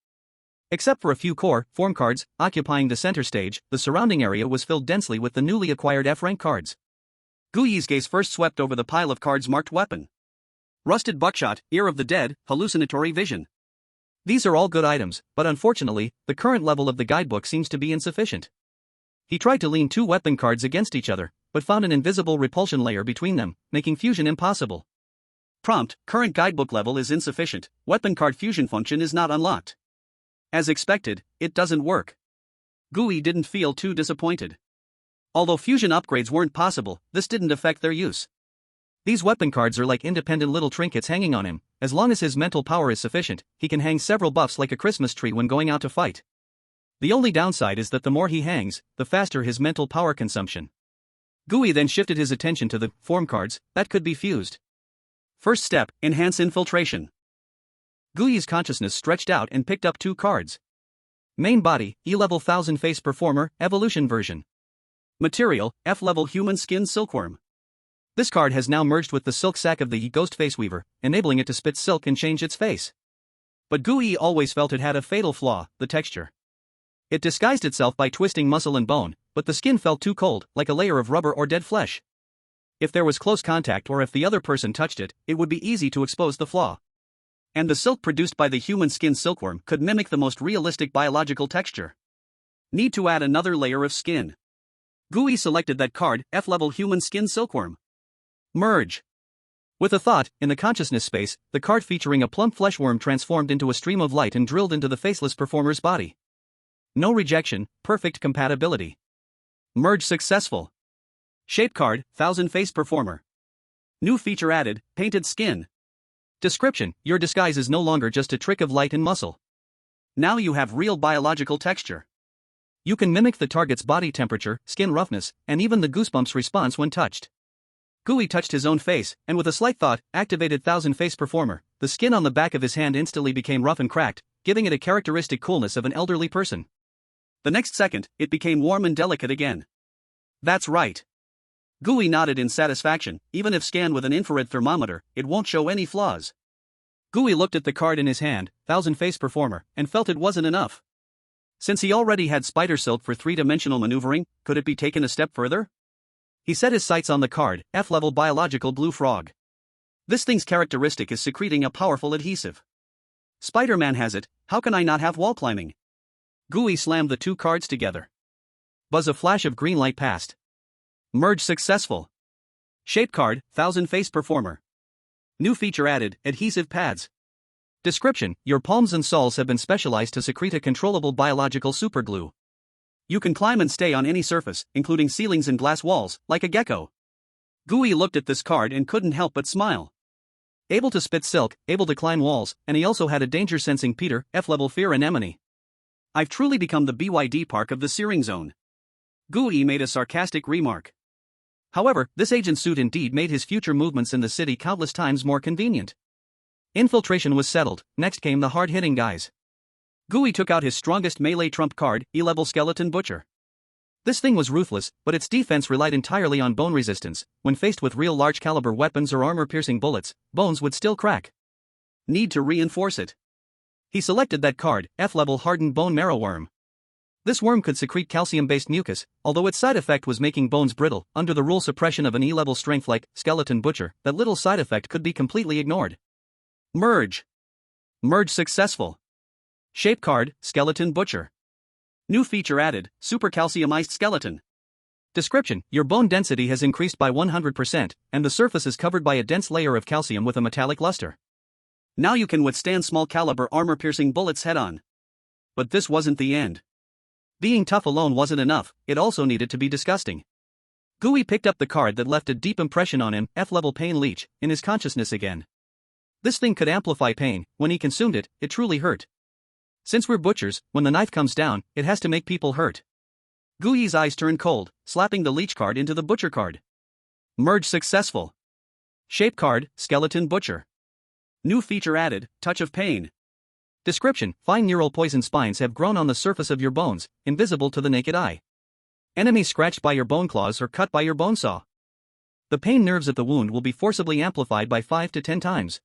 Except for a few core, form cards, occupying the center stage, the surrounding area was filled densely with the newly acquired F-rank cards. Gooey's gaze first swept over the pile of cards marked weapon. Rusted buckshot, ear of the dead, hallucinatory vision. These are all good items, but unfortunately, the current level of the guidebook seems to be insufficient. He tried to lean 2 weapon cards against each other, but found an invisible repulsion layer between them, making fusion impossible. Prompt: current guidebook level is insufficient, weapon card fusion function is not unlocked. As expected, it doesn't work. GUI didn't feel too disappointed. Although fusion upgrades weren't possible, this didn't affect their use. These weapon cards are like independent little trinkets hanging on him. As long as his mental power is sufficient, he can hang several buffs like a Christmas tree when going out to fight. The only downside is that the more he hangs, the faster his mental power consumption. GUI then shifted his attention to the form cards that could be fused. First step: enhance infiltration. GUI's consciousness stretched out and picked up 2 cards. Main body: E-level 1000 face performer, evolution version. Material: F-level human skin silkworm. This card has now merged with the silk sac of the ghost face weaver, enabling it to spit silk and change its face. But GUI always felt it had a fatal flaw: the texture. It disguised itself by twisting muscle and bone, but the skin felt too cold, like a layer of rubber or dead flesh. If there was close contact or if the other person touched it, it would be easy to expose the flaw. And the silk produced by the human skin silkworm could mimic the most realistic biological texture. Need to add another layer of skin. GUI selected that card: F-level human skin silkworm. Merge. With a thought, in the consciousness space, the card featuring a plump fleshworm transformed into a stream of light and drilled into the faceless performer's body. No rejection, perfect compatibility. Merge successful. Shape card: 1000 face performer. New feature added: painted skin. Description: your disguise is no longer just a trick of light and muscle. Now you have real biological texture. You can mimic the target's body temperature, skin roughness, and even the goosebumps response when touched. GUI touched his own face, and with a slight thought, activated 1000 face performer. The skin on the back of his hand instantly became rough and cracked, giving it a characteristic coolness of an elderly person. The next second, it became warm and delicate again. That's right. GUI nodded in satisfaction. Even if scanned with an infrared thermometer, it won't show any flaws. GUI looked at the card in his hand, 1000 face performer, and felt it wasn't enough. Since he already had spider silk for 3-dimensional maneuvering, could it be taken a step further? He set his sights on the card: F-level biological blue frog. This thing's characteristic is secreting a powerful adhesive. Spider-Man has it, how can I not have wall climbing? GUI slammed the 2 cards together. Buzz: a flash of green light passed. Merge successful. Shape card: 1000 face performer. New feature added: adhesive pads. Description: your palms and soles have been specialized to secrete a controllable biological superglue. You can climb and stay on any surface, including ceilings and glass walls, like a gecko. GUI looked at this card and couldn't help but smile. Able to spit silk, able to climb walls, and he also had a danger-sensing Peter, F-level fear anemone. I've truly become the BYD park of the Searing Zone. GUI made a sarcastic remark. However, this agent suit indeed made his future movements in the city countless times more convenient. Infiltration was settled. Next came the hard-hitting guys. GUI took out his strongest melee trump card, E-level skeleton butcher. This thing was ruthless, but its defense relied entirely on bone resistance. When faced with real large-caliber weapons or armor-piercing bullets, bones would still crack. Need to reinforce it. He selected that card, F-level hardened bone marrow worm. This worm could secrete calcium-based mucus, although its side effect was making bones brittle. Under the rule suppression of an E-level strength like skeleton butcher, that little side effect could be completely ignored. Merge. Merge successful. Shape card: skeleton butcher. New feature added: super calciumized skeleton. Description: your bone density has increased by 100%, and the surface is covered by a dense layer of calcium with a metallic luster. Now you can withstand small caliber armor-piercing bullets head-on. But this wasn't the end. Being tough alone wasn't enough, it also needed to be disgusting. GUI picked up the card that left a deep impression on him: F-level pain leech, in his consciousness again. This thing could amplify pain. When he consumed it, it truly hurt. Since we're butchers, when the knife comes down, it has to make people hurt. GUI's eyes turned cold, slapping the leech card into the butcher card. Merge successful. Shape card: skeleton butcher. New feature added: touch of pain. Description: fine neural poison spines have grown on the surface of your bones, invisible to the naked eye. Enemies scratched by your bone claws or cut by your bone saw. The pain nerves at the wound will be forcibly amplified by 5 to 10 times.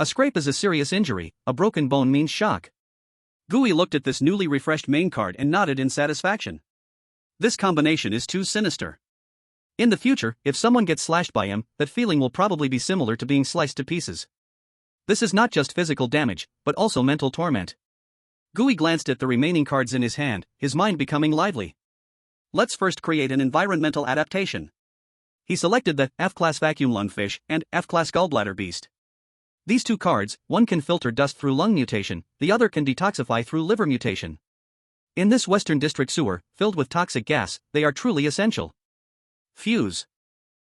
A scrape is a serious injury, a broken bone means shock. GUI looked at this newly refreshed main card and nodded in satisfaction. This combination is too sinister. In the future, if someone gets slashed by him, that feeling will probably be similar to being sliced to pieces. This is not just physical damage, but also mental torment. GUI glanced at the remaining cards in his hand, his mind becoming lively. Let's first create an environmental adaptation. He selected the F-class vacuum lungfish and F-class gallbladder beast. These two cards, one can filter dust through lung mutation, the other can detoxify through liver mutation. In this Western District sewer, filled with toxic gas, they are truly essential. Fuse.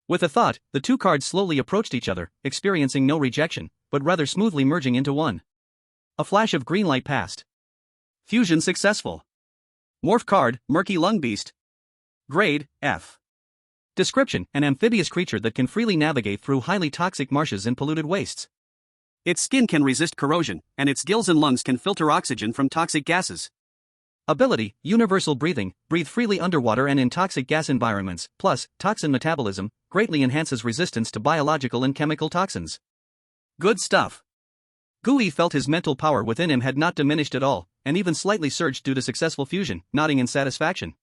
With a thought, the two cards slowly approached each other, experiencing no rejection, but rather smoothly merging into one. A flash of green light passed. Fusion successful. Morph card, Murky Lung Beast. Grade, F. Description: an amphibious creature that can freely navigate through highly toxic marshes and polluted wastes. Its skin can resist corrosion, and its gills and lungs can filter oxygen from toxic gases. Ability: universal breathing, breathe freely underwater and in toxic gas environments, plus, toxin metabolism, greatly enhances resistance to biological and chemical toxins. Good stuff. Gooey felt his mental power within him had not diminished at all, and even slightly surged due to successful fusion, nodding in satisfaction.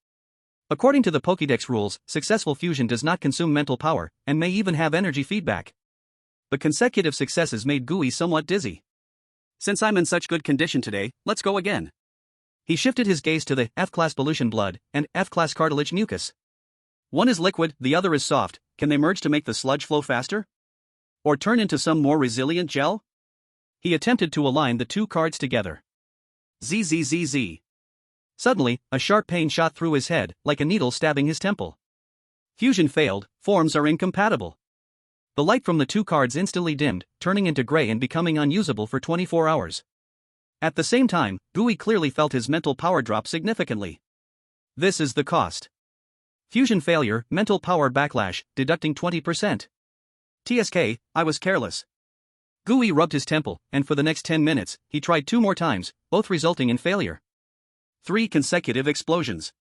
According to the Pokédex rules, successful fusion does not consume mental power, and may even have energy feedback. The consecutive successes made Gooey somewhat dizzy. Since I'm in such good condition today, let's go again. He shifted his gaze to the F-class pollution blood and F-class cartilage mucus. One is liquid, the other is soft. Can they merge to make the sludge flow faster? Or turn into some more resilient gel? He attempted to align the two cards together. ZZZZ. Suddenly, a sharp pain shot through his head, like a needle stabbing his temple. Fusion failed, forms are incompatible. The light from the two cards instantly dimmed, turning into gray and becoming unusable for 24 hours. At the same time, Gooey clearly felt his mental power drop significantly. This is the cost. Fusion failure, mental power backlash, deducting 20%. TSK, I was careless. Gooey rubbed his temple, and for the next 10 minutes, he tried 2 more times, both resulting in failure. 3 consecutive explosions.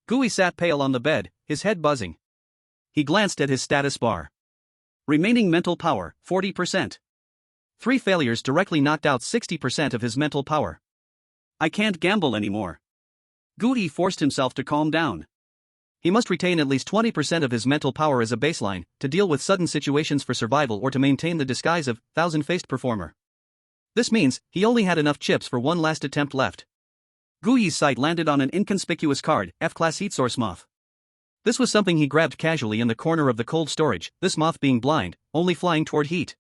Gooey sat pale on the bed, his head buzzing. He glanced at his status bar. Remaining mental power, 40%. 3 failures directly knocked out 60% of his mental power. I can't gamble anymore. Gooey forced himself to calm down. He must retain at least 20% of his mental power as a baseline, to deal with sudden situations for survival or to maintain the disguise of thousand-faced performer. This means, he only had enough chips for one last attempt left. Gooey's sight landed on an inconspicuous card, F-class heat source moth. This was something he grabbed casually in the corner of the cold storage, this moth being blind, only flying toward heat.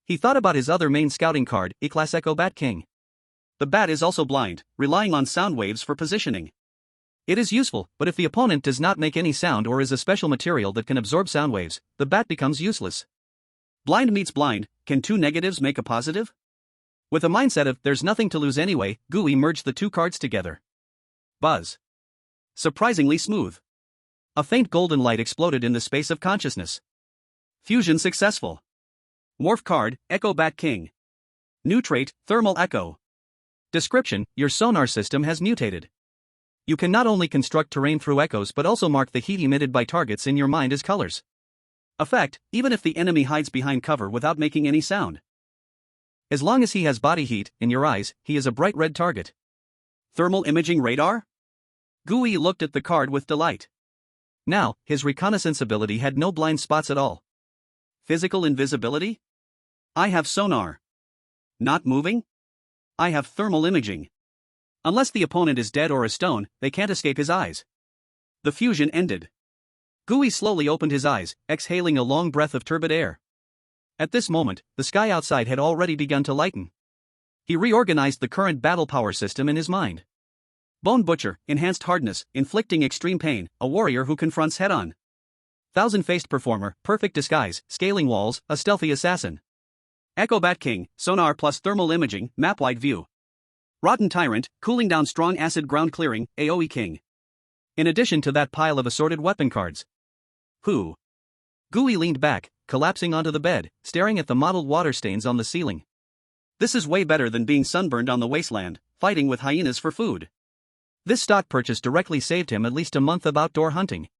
He thought about his other main scouting card, E-class Echo Bat King. The bat is also blind, relying on sound waves for positioning. It is useful, but if the opponent does not make any sound or is a special material that can absorb sound waves, the bat becomes useless. Blind meets blind, can 2 negatives make a positive? With a mindset of, there's nothing to lose anyway, Gooey merged the 2 cards together. Buzz. Surprisingly smooth. A faint golden light exploded in the space of consciousness. Fusion successful. Morph card, Echo Bat King. New trait, Thermal Echo. Description: your sonar system has mutated. You can not only construct terrain through echoes but also mark the heat emitted by targets in your mind as colors. Effect: even if the enemy hides behind cover without making any sound. As long as he has body heat, in your eyes, he is a bright red target. Thermal imaging radar? Gooey looked at the card with delight. Now, his reconnaissance ability had no blind spots at all. Physical invisibility? I have sonar. Not moving? I have thermal imaging. Unless the opponent is dead or a stone, they can't escape his eyes. The fusion ended. Gooey slowly opened his eyes, exhaling a long breath of turbid air. At this moment, the sky outside had already begun to lighten. He reorganized the current battle power system in his mind. Bone Butcher, enhanced hardness, inflicting extreme pain, a warrior who confronts head-on. Thousand-faced performer, perfect disguise, scaling walls, a stealthy assassin. Echo Bat King, sonar plus thermal imaging, map-wide view. Rotten Tyrant, cooling down strong acid ground clearing, AoE King. In addition to that pile of assorted weapon cards. Who? Gooey leaned back, collapsing onto the bed, staring at the mottled water stains on the ceiling. This is way better than being sunburned on the wasteland, fighting with hyenas for food. This stock purchase directly saved him at least a month of outdoor hunting.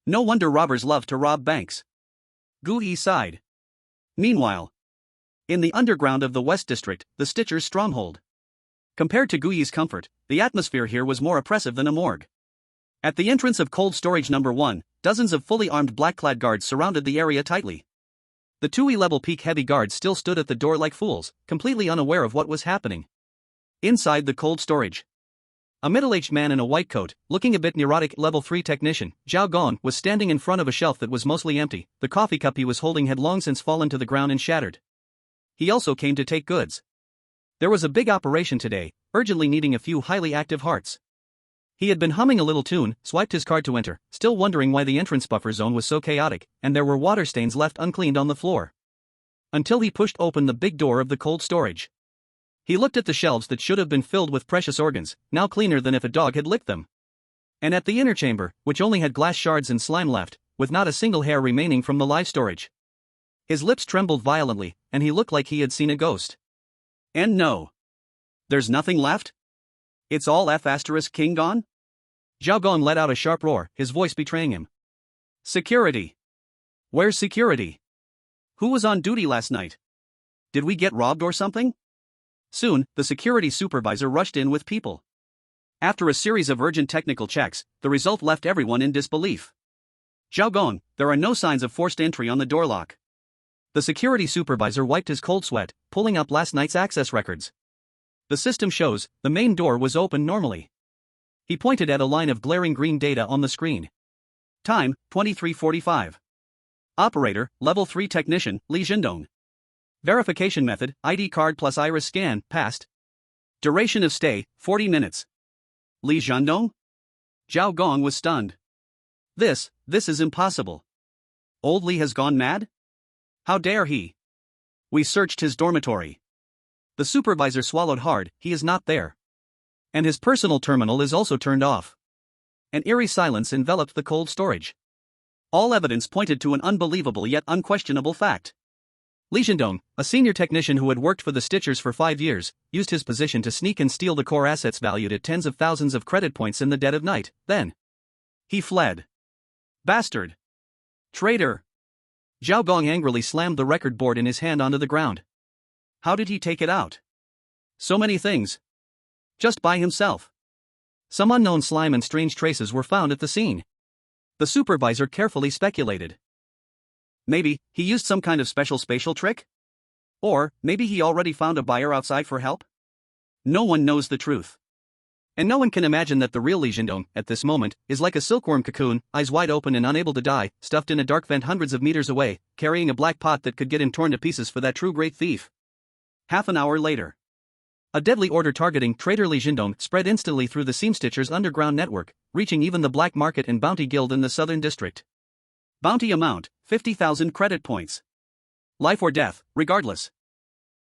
No wonder robbers love to rob banks. Gooey sighed. Meanwhile, in the underground of the West District, the Stitcher's stronghold. Compared to Gooey's comfort, the atmosphere here was more oppressive than a morgue. At the entrance of cold storage number 1, dozens of fully armed black-clad guards surrounded the area tightly. The 2E-level peak heavy guards still stood at the door like fools, completely unaware of what was happening. Inside the cold storage, A middle-aged man in a white coat, looking a bit neurotic level 3 technician, Zhao Gong, was standing in front of a shelf that was mostly empty. The coffee cup he was holding had long since fallen to the ground and shattered. He also came to take goods. There was a big operation today, urgently needing a few highly active hearts. He had been humming a little tune, swiped his card to enter, still wondering why the entrance buffer zone was so chaotic, and there were water stains left uncleaned on the floor. Until he pushed open the big door of the cold storage. He looked at the shelves that should have been filled with precious organs, now cleaner than if a dog had licked them. And at the inner chamber, which only had glass shards and slime left, with not a single hair remaining from the live storage. His lips trembled violently, and he looked like he had seen a ghost. And no. There's nothing left? It's all F*King gone? Zhao Gong let out a sharp roar, his voice betraying him. Security. Where's security? Who was on duty last night? Did we get robbed or something? Soon, the security supervisor rushed in with people. After a series of urgent technical checks, the result left everyone in disbelief. Zhao Gong, there are no signs of forced entry on the door lock. The security supervisor wiped his cold sweat, pulling up last night's access records. The system shows, the main door was open normally. He pointed at a line of glaring green data on the screen. Time, 23:45. Operator, Level 3 Technician, Li Zhendong. Verification method, ID card plus iris scan, passed. Duration of stay, 40 minutes. Li Zhendong? Zhao Gong was stunned. This is impossible. Old Li has gone mad? How dare he? We searched his dormitory. The supervisor swallowed hard, he is not there. And his personal terminal is also turned off. An eerie silence enveloped the cold storage. All evidence pointed to an unbelievable yet unquestionable fact. Li Zhendong, a senior technician who had worked for the Stitchers for 5 years, used his position to sneak and steal the core assets valued at tens of thousands of credit points in the dead of night, then he fled. Bastard! Traitor! Zhao Gong angrily slammed the record board in his hand onto the ground. How did he take it out? So many things. Just by himself. Some unknown slime and strange traces were found at the scene. The supervisor carefully speculated. Maybe he used some kind of special spatial trick? Or maybe he already found a buyer outside for help? No one knows the truth. And no one can imagine that the real Li Zhendong, at this moment, is like a silkworm cocoon, eyes wide open and unable to die, stuffed in a dark vent hundreds of meters away, carrying a black pot that could get him torn to pieces for that true great thief. Half an hour later. A deadly order targeting traitor Li Zhendong spread instantly through the seamstitchers' underground network, reaching even the Black Market and Bounty Guild in the Southern District. Bounty amount, 50,000 credit points. Life or death, regardless.